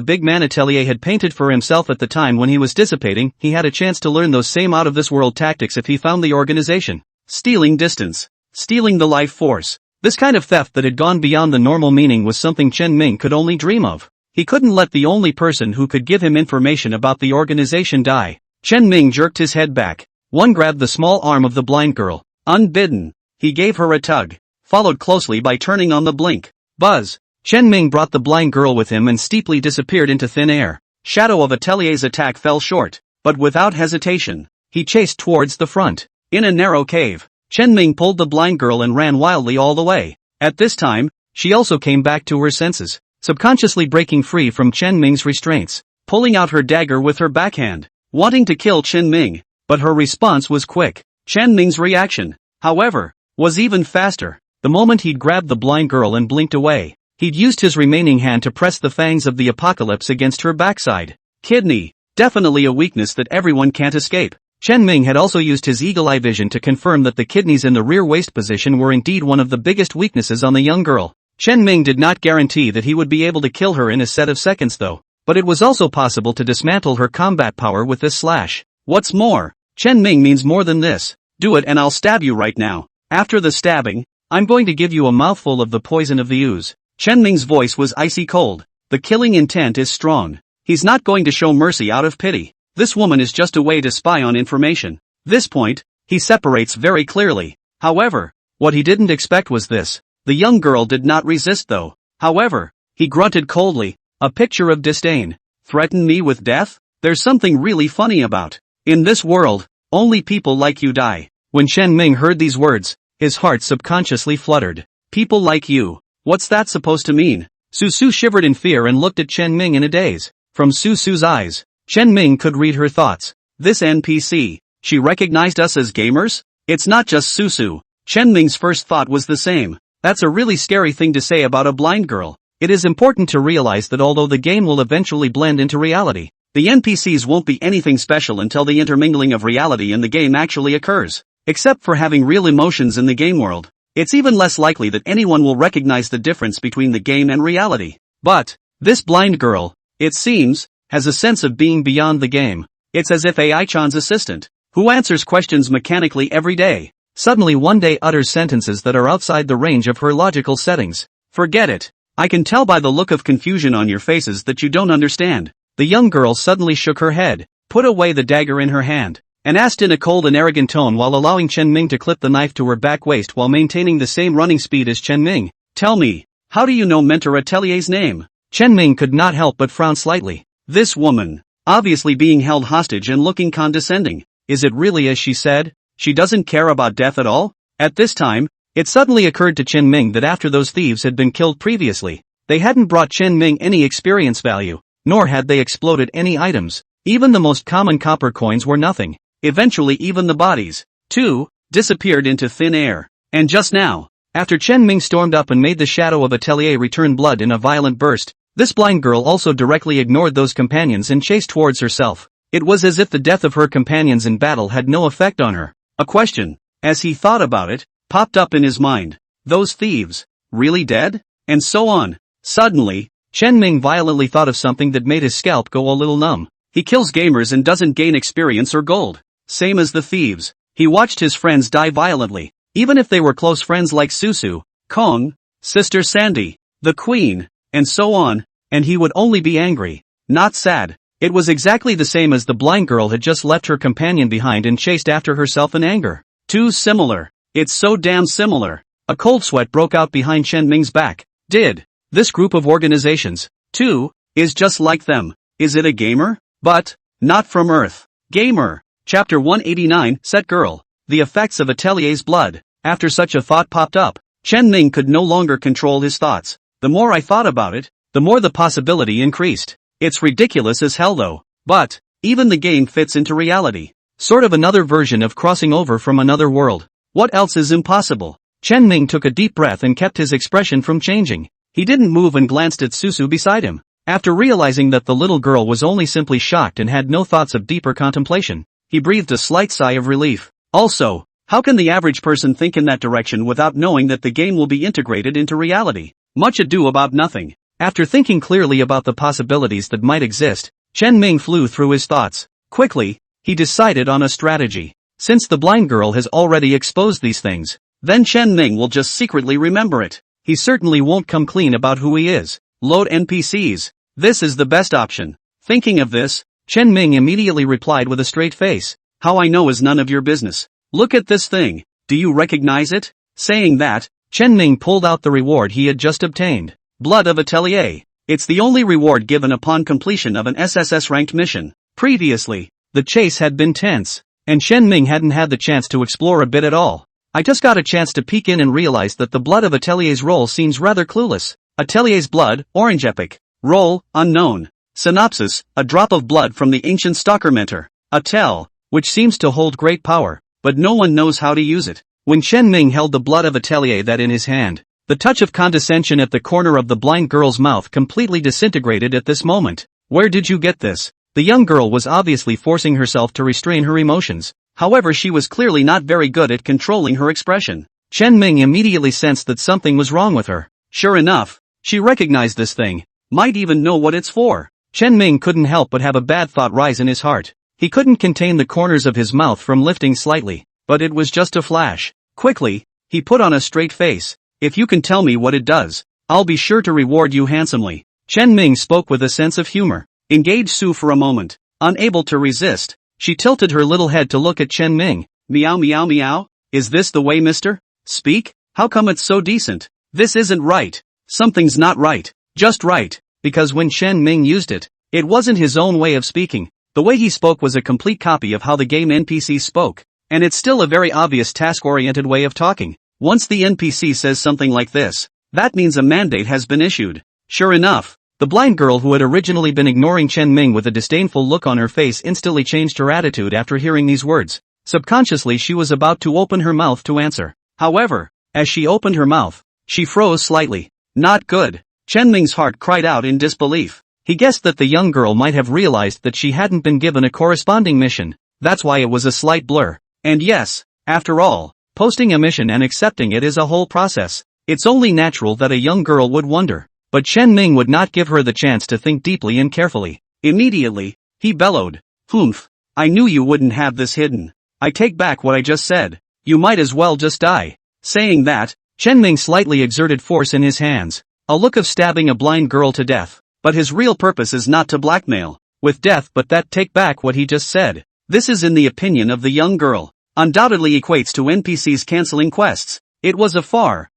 big man Atelier had painted for himself at the time when he was dissipating. He had a chance to learn those same out-of-this-world tactics if he found the organization. Stealing distance. Stealing the life force. This kind of theft that had gone beyond the normal meaning was something Chen Ming could only dream of. He couldn't let the only person who could give him information about the organization die. Chen Ming jerked his head back. One grabbed the small arm of the blind girl. Unbidden, he gave her a tug, followed closely by turning on the blink. Buzz. Chen Ming brought the blind girl with him and steeply disappeared into thin air. Shadow of Atelier's attack fell short, but without hesitation, he chased towards the front. In a narrow cave, Chen Ming pulled the blind girl and ran wildly all the way. At this time, she also came back to her senses, subconsciously breaking free from Chen Ming's restraints, pulling out her dagger with her backhand, wanting to kill Chen Ming, but her response was quick. Chen Ming's reaction, however, was even faster. The moment he'd grabbed the blind girl and blinked away, he'd used his remaining hand to press the fangs of the apocalypse against her backside. Kidney, definitely a weakness that everyone can't escape. Chen Ming had also used his eagle-eye vision to confirm that the kidneys in the rear waist position were indeed one of the biggest weaknesses on the young girl. Chen Ming did not guarantee that he would be able to kill her in a set of seconds though, but it was also possible to dismantle her combat power with this slash. What's more, Chen Ming means more than this. Do it and I'll stab you right now. After the stabbing, I'm going to give you a mouthful of the poison of the ooze. Chen Ming's voice was icy cold. The killing intent is strong. He's not going to show mercy out of pity. This woman is just a way to spy on information. This point, he separates very clearly. However, what he didn't expect was this. The young girl did not resist though. However, he grunted coldly, a picture of disdain. Threaten me with death? There's something really funny about. In this world, only people like you die. When Chen Ming heard these words, his heart subconsciously fluttered. People like you. What's that supposed to mean? Su shivered in fear and looked at Chen Ming in a daze. From Su's eyes, Chen Ming could read her thoughts. This NPC, she recognized us as gamers? It's not just Su. Chen Ming's first thought was the same. That's a really scary thing to say about a blind girl. It is important to realize that although the game will eventually blend into reality, the NPCs won't be anything special until the intermingling of reality and the game actually occurs. Except for having real emotions in the game world, it's even less likely that anyone will recognize the difference between the game and reality. But this blind girl, it seems, has a sense of being beyond the game. It's as if AI-chan's assistant, who answers questions mechanically every day, suddenly one day utters sentences that are outside the range of her logical settings. Forget it. I can tell by the look of confusion on your faces that you don't understand. The young girl suddenly shook her head, put away the dagger in her hand, and asked in a cold and arrogant tone while allowing Chen Ming to clip the knife to her back waist while maintaining the same running speed as Chen Ming. Tell me, how do you know Mentor Atelier's name? Chen Ming could not help but frown slightly. This woman, obviously being held hostage and looking condescending. Is it really as she said? She doesn't care about death at all? At this time, it suddenly occurred to Chen Ming that after those thieves had been killed previously, they hadn't brought Chen Ming any experience value, nor had they exploded any items. Even the most common copper coins were nothing. Eventually even the bodies, too, disappeared into thin air. And just now, after Chen Ming stormed up and made the shadow of Atelier return blood in a violent burst, this blind girl also directly ignored those companions and chased towards herself. It was as if the death of her companions in battle had no effect on her. A question, as he thought about it, popped up in his mind. Those thieves, really dead? And so on. Suddenly, Chen Ming violently thought of something that made his scalp go a little numb. He kills gamers and doesn't gain experience or gold. Same as the thieves. He watched his friends die violently, even if they were close friends like Susu, Kong, Sister Sandy, the Queen, and so on, and he would only be angry, not sad. It was exactly the same as the blind girl had just left her companion behind and chased after herself in anger. Too similar. It's so damn similar. A cold sweat broke out behind Chen Ming's back. Did this group of organizations, too, is just like them? Is it a gamer? But not from Earth. Gamer. Chapter 189, Set Girl. The effects of Atelier's blood. After such a thought popped up, Chen Ming could no longer control his thoughts. The more I thought about it, the more the possibility increased. It's ridiculous as hell though. But even the game fits into reality. Sort of another version of crossing over from another world. What else is impossible? Chen Ming took a deep breath and kept his expression from changing. He didn't move and glanced at Susu beside him. After realizing that the little girl was only simply shocked and had no thoughts of deeper contemplation, he breathed a slight sigh of relief. Also, how can the average person think in that direction without knowing that the game will be integrated into reality? Much ado about nothing. After thinking clearly about the possibilities that might exist, Chen Ming flew through his thoughts. Quickly, he decided on a strategy. Since the blind girl has already exposed these things, then Chen Ming will just secretly remember it. He certainly won't come clean about who he is. Load NPCs. This is the best option. Thinking of this, Chen Ming immediately replied with a straight face. How I know is none of your business. Look at this thing. Do you recognize it? Saying that, Chen Ming pulled out the reward he had just obtained. Blood of Atelier. It's the only reward given upon completion of an SSS-ranked mission. Previously, the chase had been tense, and Chen Ming hadn't had the chance to explore a bit at all. I just got a chance to peek in and realized that the blood of Atelier's role seems rather clueless. Atelier's blood, orange epic. Role, unknown. Synopsis, a drop of blood from the ancient stalker mentor, Atel, which seems to hold great power, but no one knows how to use it. When Chen Ming held the blood of Atelier that in his hand, the touch of condescension at the corner of the blind girl's mouth completely disintegrated at this moment. Where did you get this? The young girl was obviously forcing herself to restrain her emotions. However, she was clearly not very good at controlling her expression. Chen Ming immediately sensed that something was wrong with her. Sure enough, she recognized this thing, might even know what it's for. Chen Ming couldn't help but have a bad thought rise in his heart. He couldn't contain the corners of his mouth from lifting slightly, but it was just a flash. Quickly, he put on a straight face. If you can tell me what it does, I'll be sure to reward you handsomely. Chen Ming spoke with a sense of humor. Engaged Su for a moment. Unable to resist, she tilted her little head to look at Chen Ming. Meow meow meow? Is this the way, mister? Speak? How come it's so decent? This isn't right. Something's not right. Just right. Because when Chen Ming used it, it wasn't his own way of speaking. The way he spoke was a complete copy of how the game NPC spoke. And it's still a very obvious task-oriented way of talking. Once the NPC says something like this, that means a mandate has been issued. Sure enough, the blind girl who had originally been ignoring Chen Ming with a disdainful look on her face instantly changed her attitude after hearing these words. Subconsciously she was about to open her mouth to answer. However, as she opened her mouth, she froze slightly. Not good. Chen Ming's heart cried out in disbelief. He guessed that the young girl might have realized that she hadn't been given a corresponding mission. That's why it was a slight blur. And yes, after all, Posting a mission and accepting it is a whole process. It's only natural that a young girl would wonder. But Chen Ming would not give her the chance to think deeply and carefully. Immediately, he bellowed, "Humph! I knew you wouldn't have this hidden. I take back what I just said. You might as well just die." Saying that, Chen Ming slightly exerted force in his hands. A look of stabbing a blind girl to death. But his real purpose is not to blackmail with death, but that take back what he just said. This is, in the opinion of the young girl, undoubtedly equates to NPCs canceling quests. It was a far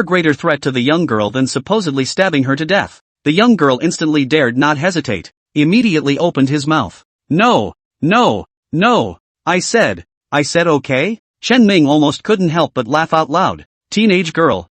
greater threat to the young girl than supposedly stabbing her to death. The young girl instantly dared not hesitate, immediately opened his mouth. "No, no, no, I said okay?" Chen Ming almost couldn't help but laugh out loud. Teenage girl,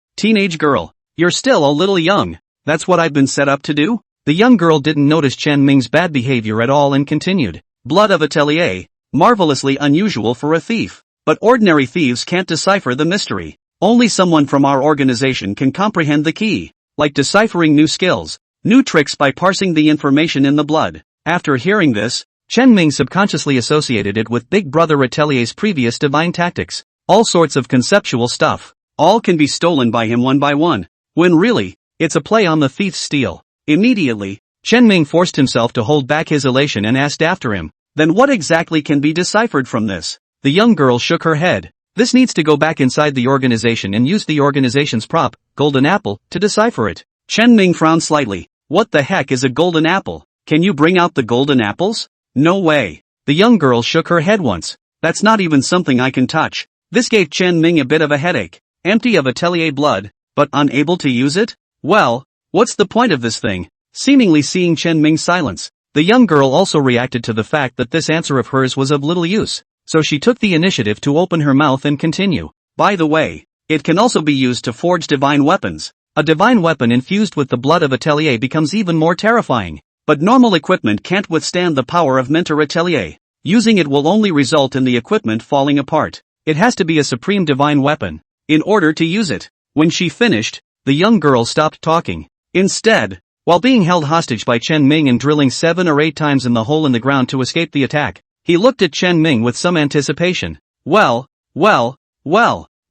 you're still a little young. That's what I've been set up to do?" The young girl didn't notice Chen Ming's bad behavior at all and continued. "Blood of Atelier, marvelously unusual for a thief. But ordinary thieves can't decipher the mystery. Only someone from our organization can comprehend the key, like deciphering new skills, new tricks by parsing the information in the blood." After hearing this, Chen Ming subconsciously associated it with Big Brother Atelier's previous divine tactics. All sorts of conceptual stuff. All can be stolen by him one by one, when really, it's a play on the thief's steal. Immediately, Chen Ming forced himself to hold back his elation and asked after him, "Then what exactly can be deciphered from this?" The young girl shook her head. "This needs to go back inside the organization and use the organization's prop, Golden Apple, to decipher it." Chen Ming frowned slightly. "What the heck is a golden apple? Can you bring out the golden apples?" "No way." The young girl shook her head once. "That's not even something I can touch." This gave Chen Ming a bit of a headache. Empty of Atelier blood, but unable to use it? Well, what's the point of this thing? Seemingly seeing Chen Ming's silence, the young girl also reacted to the fact that this answer of hers was of little use, so she took the initiative to open her mouth and continue. "By the way, it can also be used to forge divine weapons. A divine weapon infused with the blood of Atelier becomes even more terrifying. But normal equipment can't withstand the power of Mentor Atelier. Using it will only result in the equipment falling apart. It has to be a supreme divine weapon in order to use it." When she finished, the young girl stopped talking. Instead, while being held hostage by Chen Ming and drilling 7 or 8 times in the hole in the ground to escape the attack, he looked at Chen Ming with some anticipation. Well,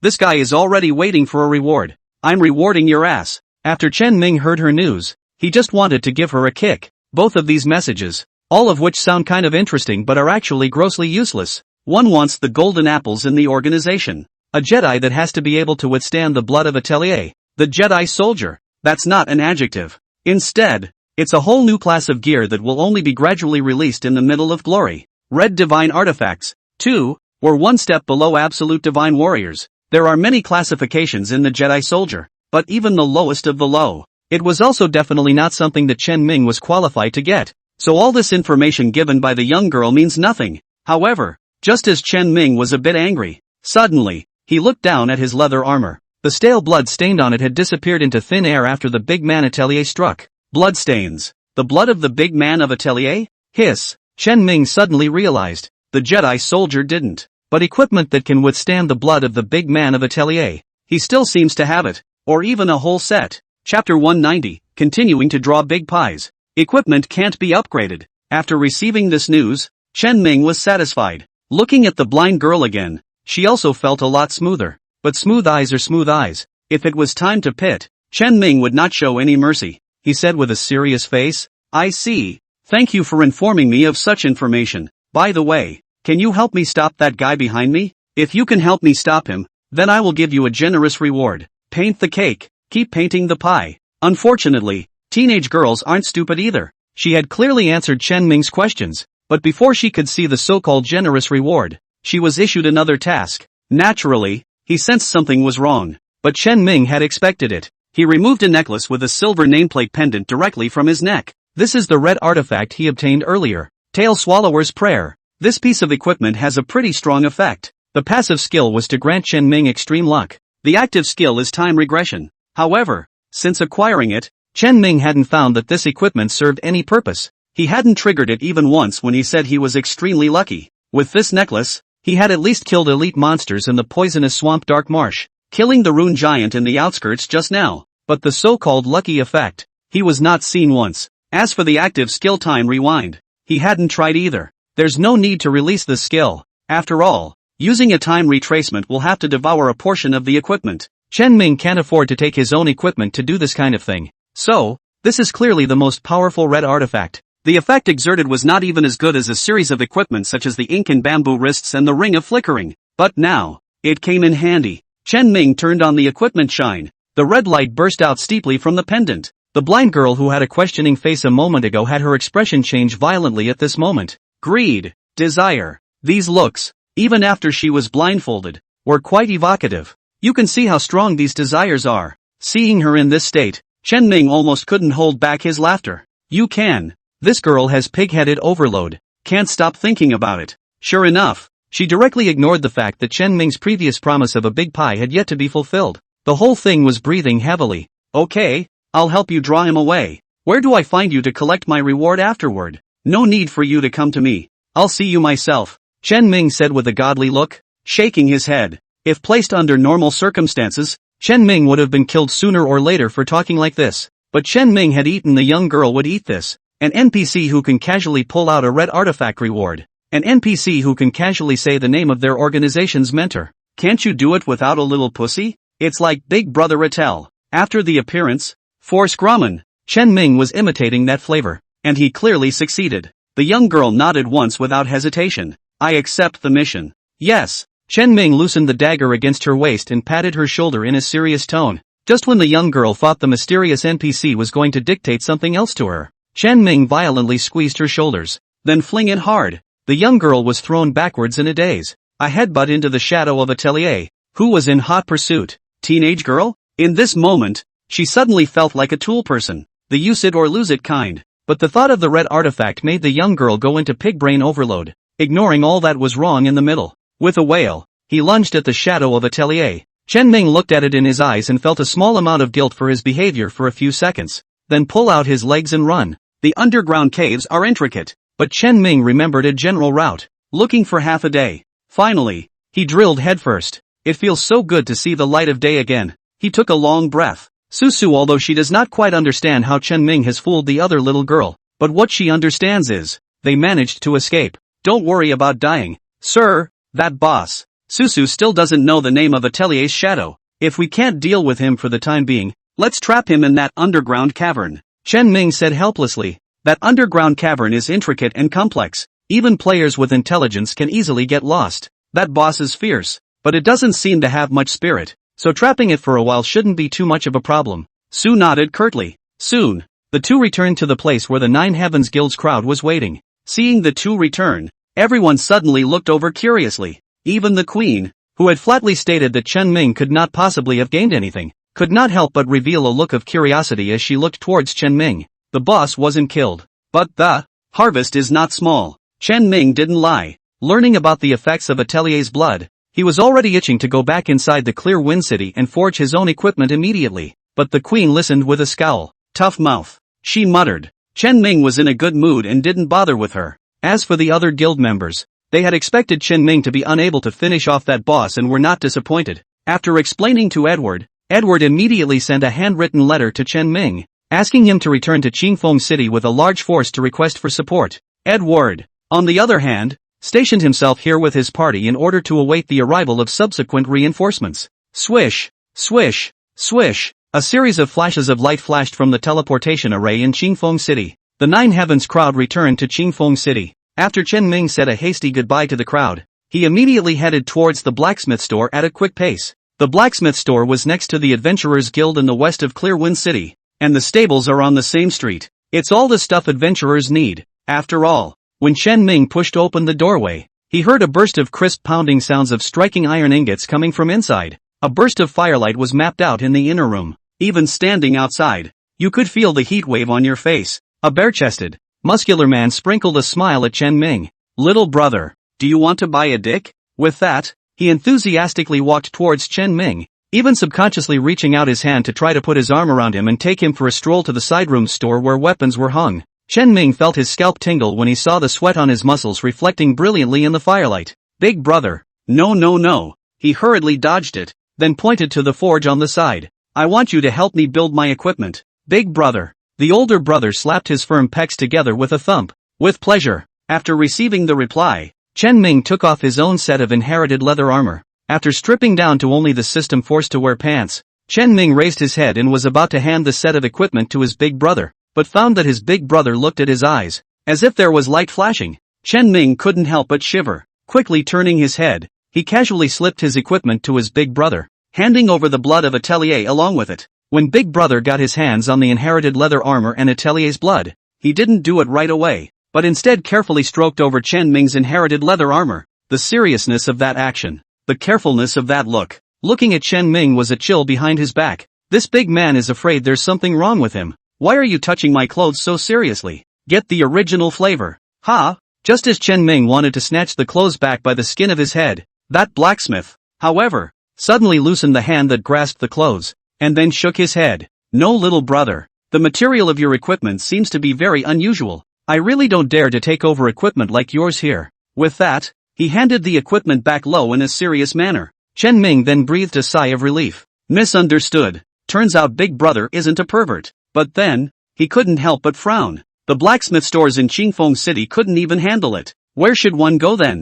this guy is already waiting for a reward. I'm rewarding your ass." After Chen Ming heard her news, he just wanted to give her a kick. Both of these messages, all of which sound kind of interesting but are actually grossly useless. One wants the golden apples in the organization. A Jedi that has to be able to withstand the blood of Atelier. The Jedi soldier. That's not an adjective. Instead, it's a whole new class of gear that will only be gradually released in the middle of glory. Red divine artifacts. 2. We're one step below absolute divine warriors. There are many classifications in the Jedi soldier, but even the lowest of the low. It was also definitely not something that Chen Ming was qualified to get. So all this information given by the young girl means nothing. However, just as Chen Ming was a bit angry, suddenly, he looked down at his leather armor. The stale blood stained on it had disappeared into thin air after the big man Atelier struck. Bloodstains. The blood of the big man of Atelier? Hiss. Chen Ming suddenly realized. The Jedi soldier didn't. But equipment that can withstand the blood of the big man of Atelier. He still seems to have it. Or even a whole set. Chapter 190, continuing to draw big pies. Equipment can't be upgraded. After receiving this news, Chen Ming was satisfied. Looking at the blind girl again, she also felt a lot smoother. But smooth eyes are smooth eyes. If it was time to pit, Chen Ming would not show any mercy. He said with a serious face, "I see. Thank you for informing me of such information. By the way, can you help me stop that guy behind me? If you can help me stop him, then I will give you a generous reward. Paint the cake. Keep painting the pie." Unfortunately, teenage girls aren't stupid either. She had clearly answered Chen Ming's questions, but before she could see the so-called generous reward, she was issued another task. Naturally, he sensed something was wrong, but Chen Ming had expected it. He removed a necklace with a silver nameplate pendant directly from his neck. This is the red artifact he obtained earlier. Tail Swallower's Prayer. This piece of equipment has a pretty strong effect. The passive skill was to grant Chen Ming extreme luck. The active skill is time regression. However, since acquiring it, Chen Ming hadn't found that this equipment served any purpose. He hadn't triggered it even once when he said he was extremely lucky. With this necklace, he had at least killed elite monsters in the poisonous swamp Dark Marsh, killing the rune giant in the outskirts just now. But the so-called lucky effect, he was not seen once. As for the active skill time rewind, he hadn't tried either. There's no need to release the skill. After all, Using a time retracement will have to devour a portion of the equipment. Chen Ming can't afford to take his own equipment to do this kind of thing. So, this is clearly the most powerful red artifact. The effect exerted was not even as good as a series of equipment such as the ink and bamboo wrists and the ring of flickering. But now, it came in handy. Chen Ming turned on the equipment shine. The red light burst out steeply from the pendant. The blind girl who had a questioning face a moment ago had her expression change violently at this moment. Greed, desire. These looks, even after she was blindfolded, were quite evocative. You can see how strong these desires are. Seeing her in this state, Chen Ming almost couldn't hold back his laughter. You can. This girl has pig-headed overload. Can't stop thinking about it. Sure enough, she directly ignored the fact that Chen Ming's previous promise of a big pie had yet to be fulfilled. The whole thing was breathing heavily. Okay, I'll help you draw him away. Where do I find you to collect my reward afterward? No need for you to come to me. I'll see you myself, Chen Ming said with a godly look, shaking his head. If placed under normal circumstances, Chen Ming would have been killed sooner or later for talking like this. But Chen Ming had eaten the young girl would eat this. An NPC who can casually pull out a red artifact reward. An NPC who can casually say the name of their organization's mentor. Can't you do it without a little pussy? It's like Big Brother Rattel. After the appearance, Force Grumman, Chen Ming was imitating that flavor. And he clearly succeeded. The young girl nodded once without hesitation. I accept the mission. Yes. Chen Ming loosened the dagger against her waist and patted her shoulder in a serious tone. Just when the young girl thought the mysterious NPC was going to dictate something else to her, Chen Ming violently squeezed her shoulders. Then fling it hard. The young girl was thrown backwards in a daze. A headbutt into the shadow of Atelier, who was in hot pursuit. Teenage girl? In this moment, she suddenly felt like a tool person. The use it or lose it kind. But the thought of the red artifact made the young girl go into pig brain overload, ignoring all that was wrong in the middle. With a wail, he lunged at the shadow of Atelier. Chen Ming looked at it in his eyes and felt a small amount of guilt for his behavior for a few seconds. Then pull out his legs and run. The underground caves are intricate, but Chen Ming remembered a general route, looking for half a day. Finally, he drilled headfirst. It feels so good to see the light of day again. He took a long breath. Susu, although she does not quite understand how Chen Ming has fooled the other little girl, but what she understands is, they managed to escape. Don't worry about dying, sir, that boss. Susu still doesn't know the name of Atelier's shadow. If we can't deal with him for the time being, let's trap him in that underground cavern. Chen Ming said helplessly. That underground cavern is intricate and complex. Even players with intelligence can easily get lost. That boss is fierce, but it doesn't seem to have much spirit, so trapping it for a while shouldn't be too much of a problem. Su nodded curtly. Soon, the two returned to the place where the Nine Heavens Guild's crowd was waiting. Seeing the two return, everyone suddenly looked over curiously. Even the queen, who had flatly stated that Chen Ming could not possibly have gained anything, could not help but reveal a look of curiosity as she looked towards Chen Ming. The boss wasn't killed. But the harvest is not small. Chen Ming didn't lie. Learning about the effects of Atelier's blood, he was already itching to go back inside the Clear Wind City and forge his own equipment immediately. But the queen listened with a scowl. Tough mouth, she muttered. Chen Ming was in a good mood and didn't bother with her. As for the other guild members, they had expected Chen Ming to be unable to finish off that boss and were not disappointed. After explaining to Edward immediately sent a handwritten letter to Chen Ming, asking him to return to Qingfeng City with a large force to request for support. Edward, on the other hand, stationed himself here with his party in order to await the arrival of subsequent reinforcements. Swish, swish, swish, a series of flashes of light flashed from the teleportation array in Qingfeng City. The Nine Heavens crowd returned to Qingfeng City. After Chen Ming said a hasty goodbye to the crowd, he immediately headed towards the blacksmith store at a quick pace. The blacksmith store was next to the Adventurers Guild in the west of Clearwind City, and the stables are on the same street. It's all the stuff adventurers need. After all, when Chen Ming pushed open the doorway, he heard a burst of crisp pounding sounds of striking iron ingots coming from inside. A burst of firelight was mapped out in the inner room. Even standing outside, you could feel the heat wave on your face. A bare-chested, muscular man sprinkled a smile at Chen Ming. Little brother, do you want to buy a dick? With that, he enthusiastically walked towards Chen Ming, even subconsciously reaching out his hand to try to put his arm around him and take him for a stroll to the side room store where weapons were hung. Chen Ming felt his scalp tingle when he saw the sweat on his muscles reflecting brilliantly in the firelight. Big brother. No no no. He hurriedly dodged it, then pointed to the forge on the side. I want you to help me build my equipment. Big brother. The older brother slapped his firm pecs together with a thump. With pleasure. After receiving the reply, Chen Ming took off his own set of inherited leather armor. After stripping down to only the system forced to wear pants, Chen Ming raised his head and was about to hand the set of equipment to his big brother, but found that his big brother looked at his eyes, as if there was light flashing. Chen Ming couldn't help but shiver. Quickly turning his head, he casually slipped his equipment to his big brother, handing over the blood of Atelier along with it. When big brother got his hands on the inherited leather armor and Atelier's blood, he didn't do it right away, but instead carefully stroked over Chen Ming's inherited leather armor. The seriousness of that action, the carefulness of that look. Looking at Chen Ming was a chill behind his back. This big man is afraid there's something wrong with him. Why are you touching my clothes so seriously? Get the original flavor. Ha! Just as Chen Ming wanted to snatch the clothes back by the skin of his head, that blacksmith, however, suddenly loosened the hand that grasped the clothes, and then shook his head. No, little brother. The material of your equipment seems to be very unusual. I really don't dare to take over equipment like yours here. With that, he handed the equipment back low in a serious manner. Chen Ming then breathed a sigh of relief. Misunderstood. Turns out big brother isn't a pervert. But then, he couldn't help but frown. The blacksmith stores in Qingfeng City couldn't even handle it. Where should one go then?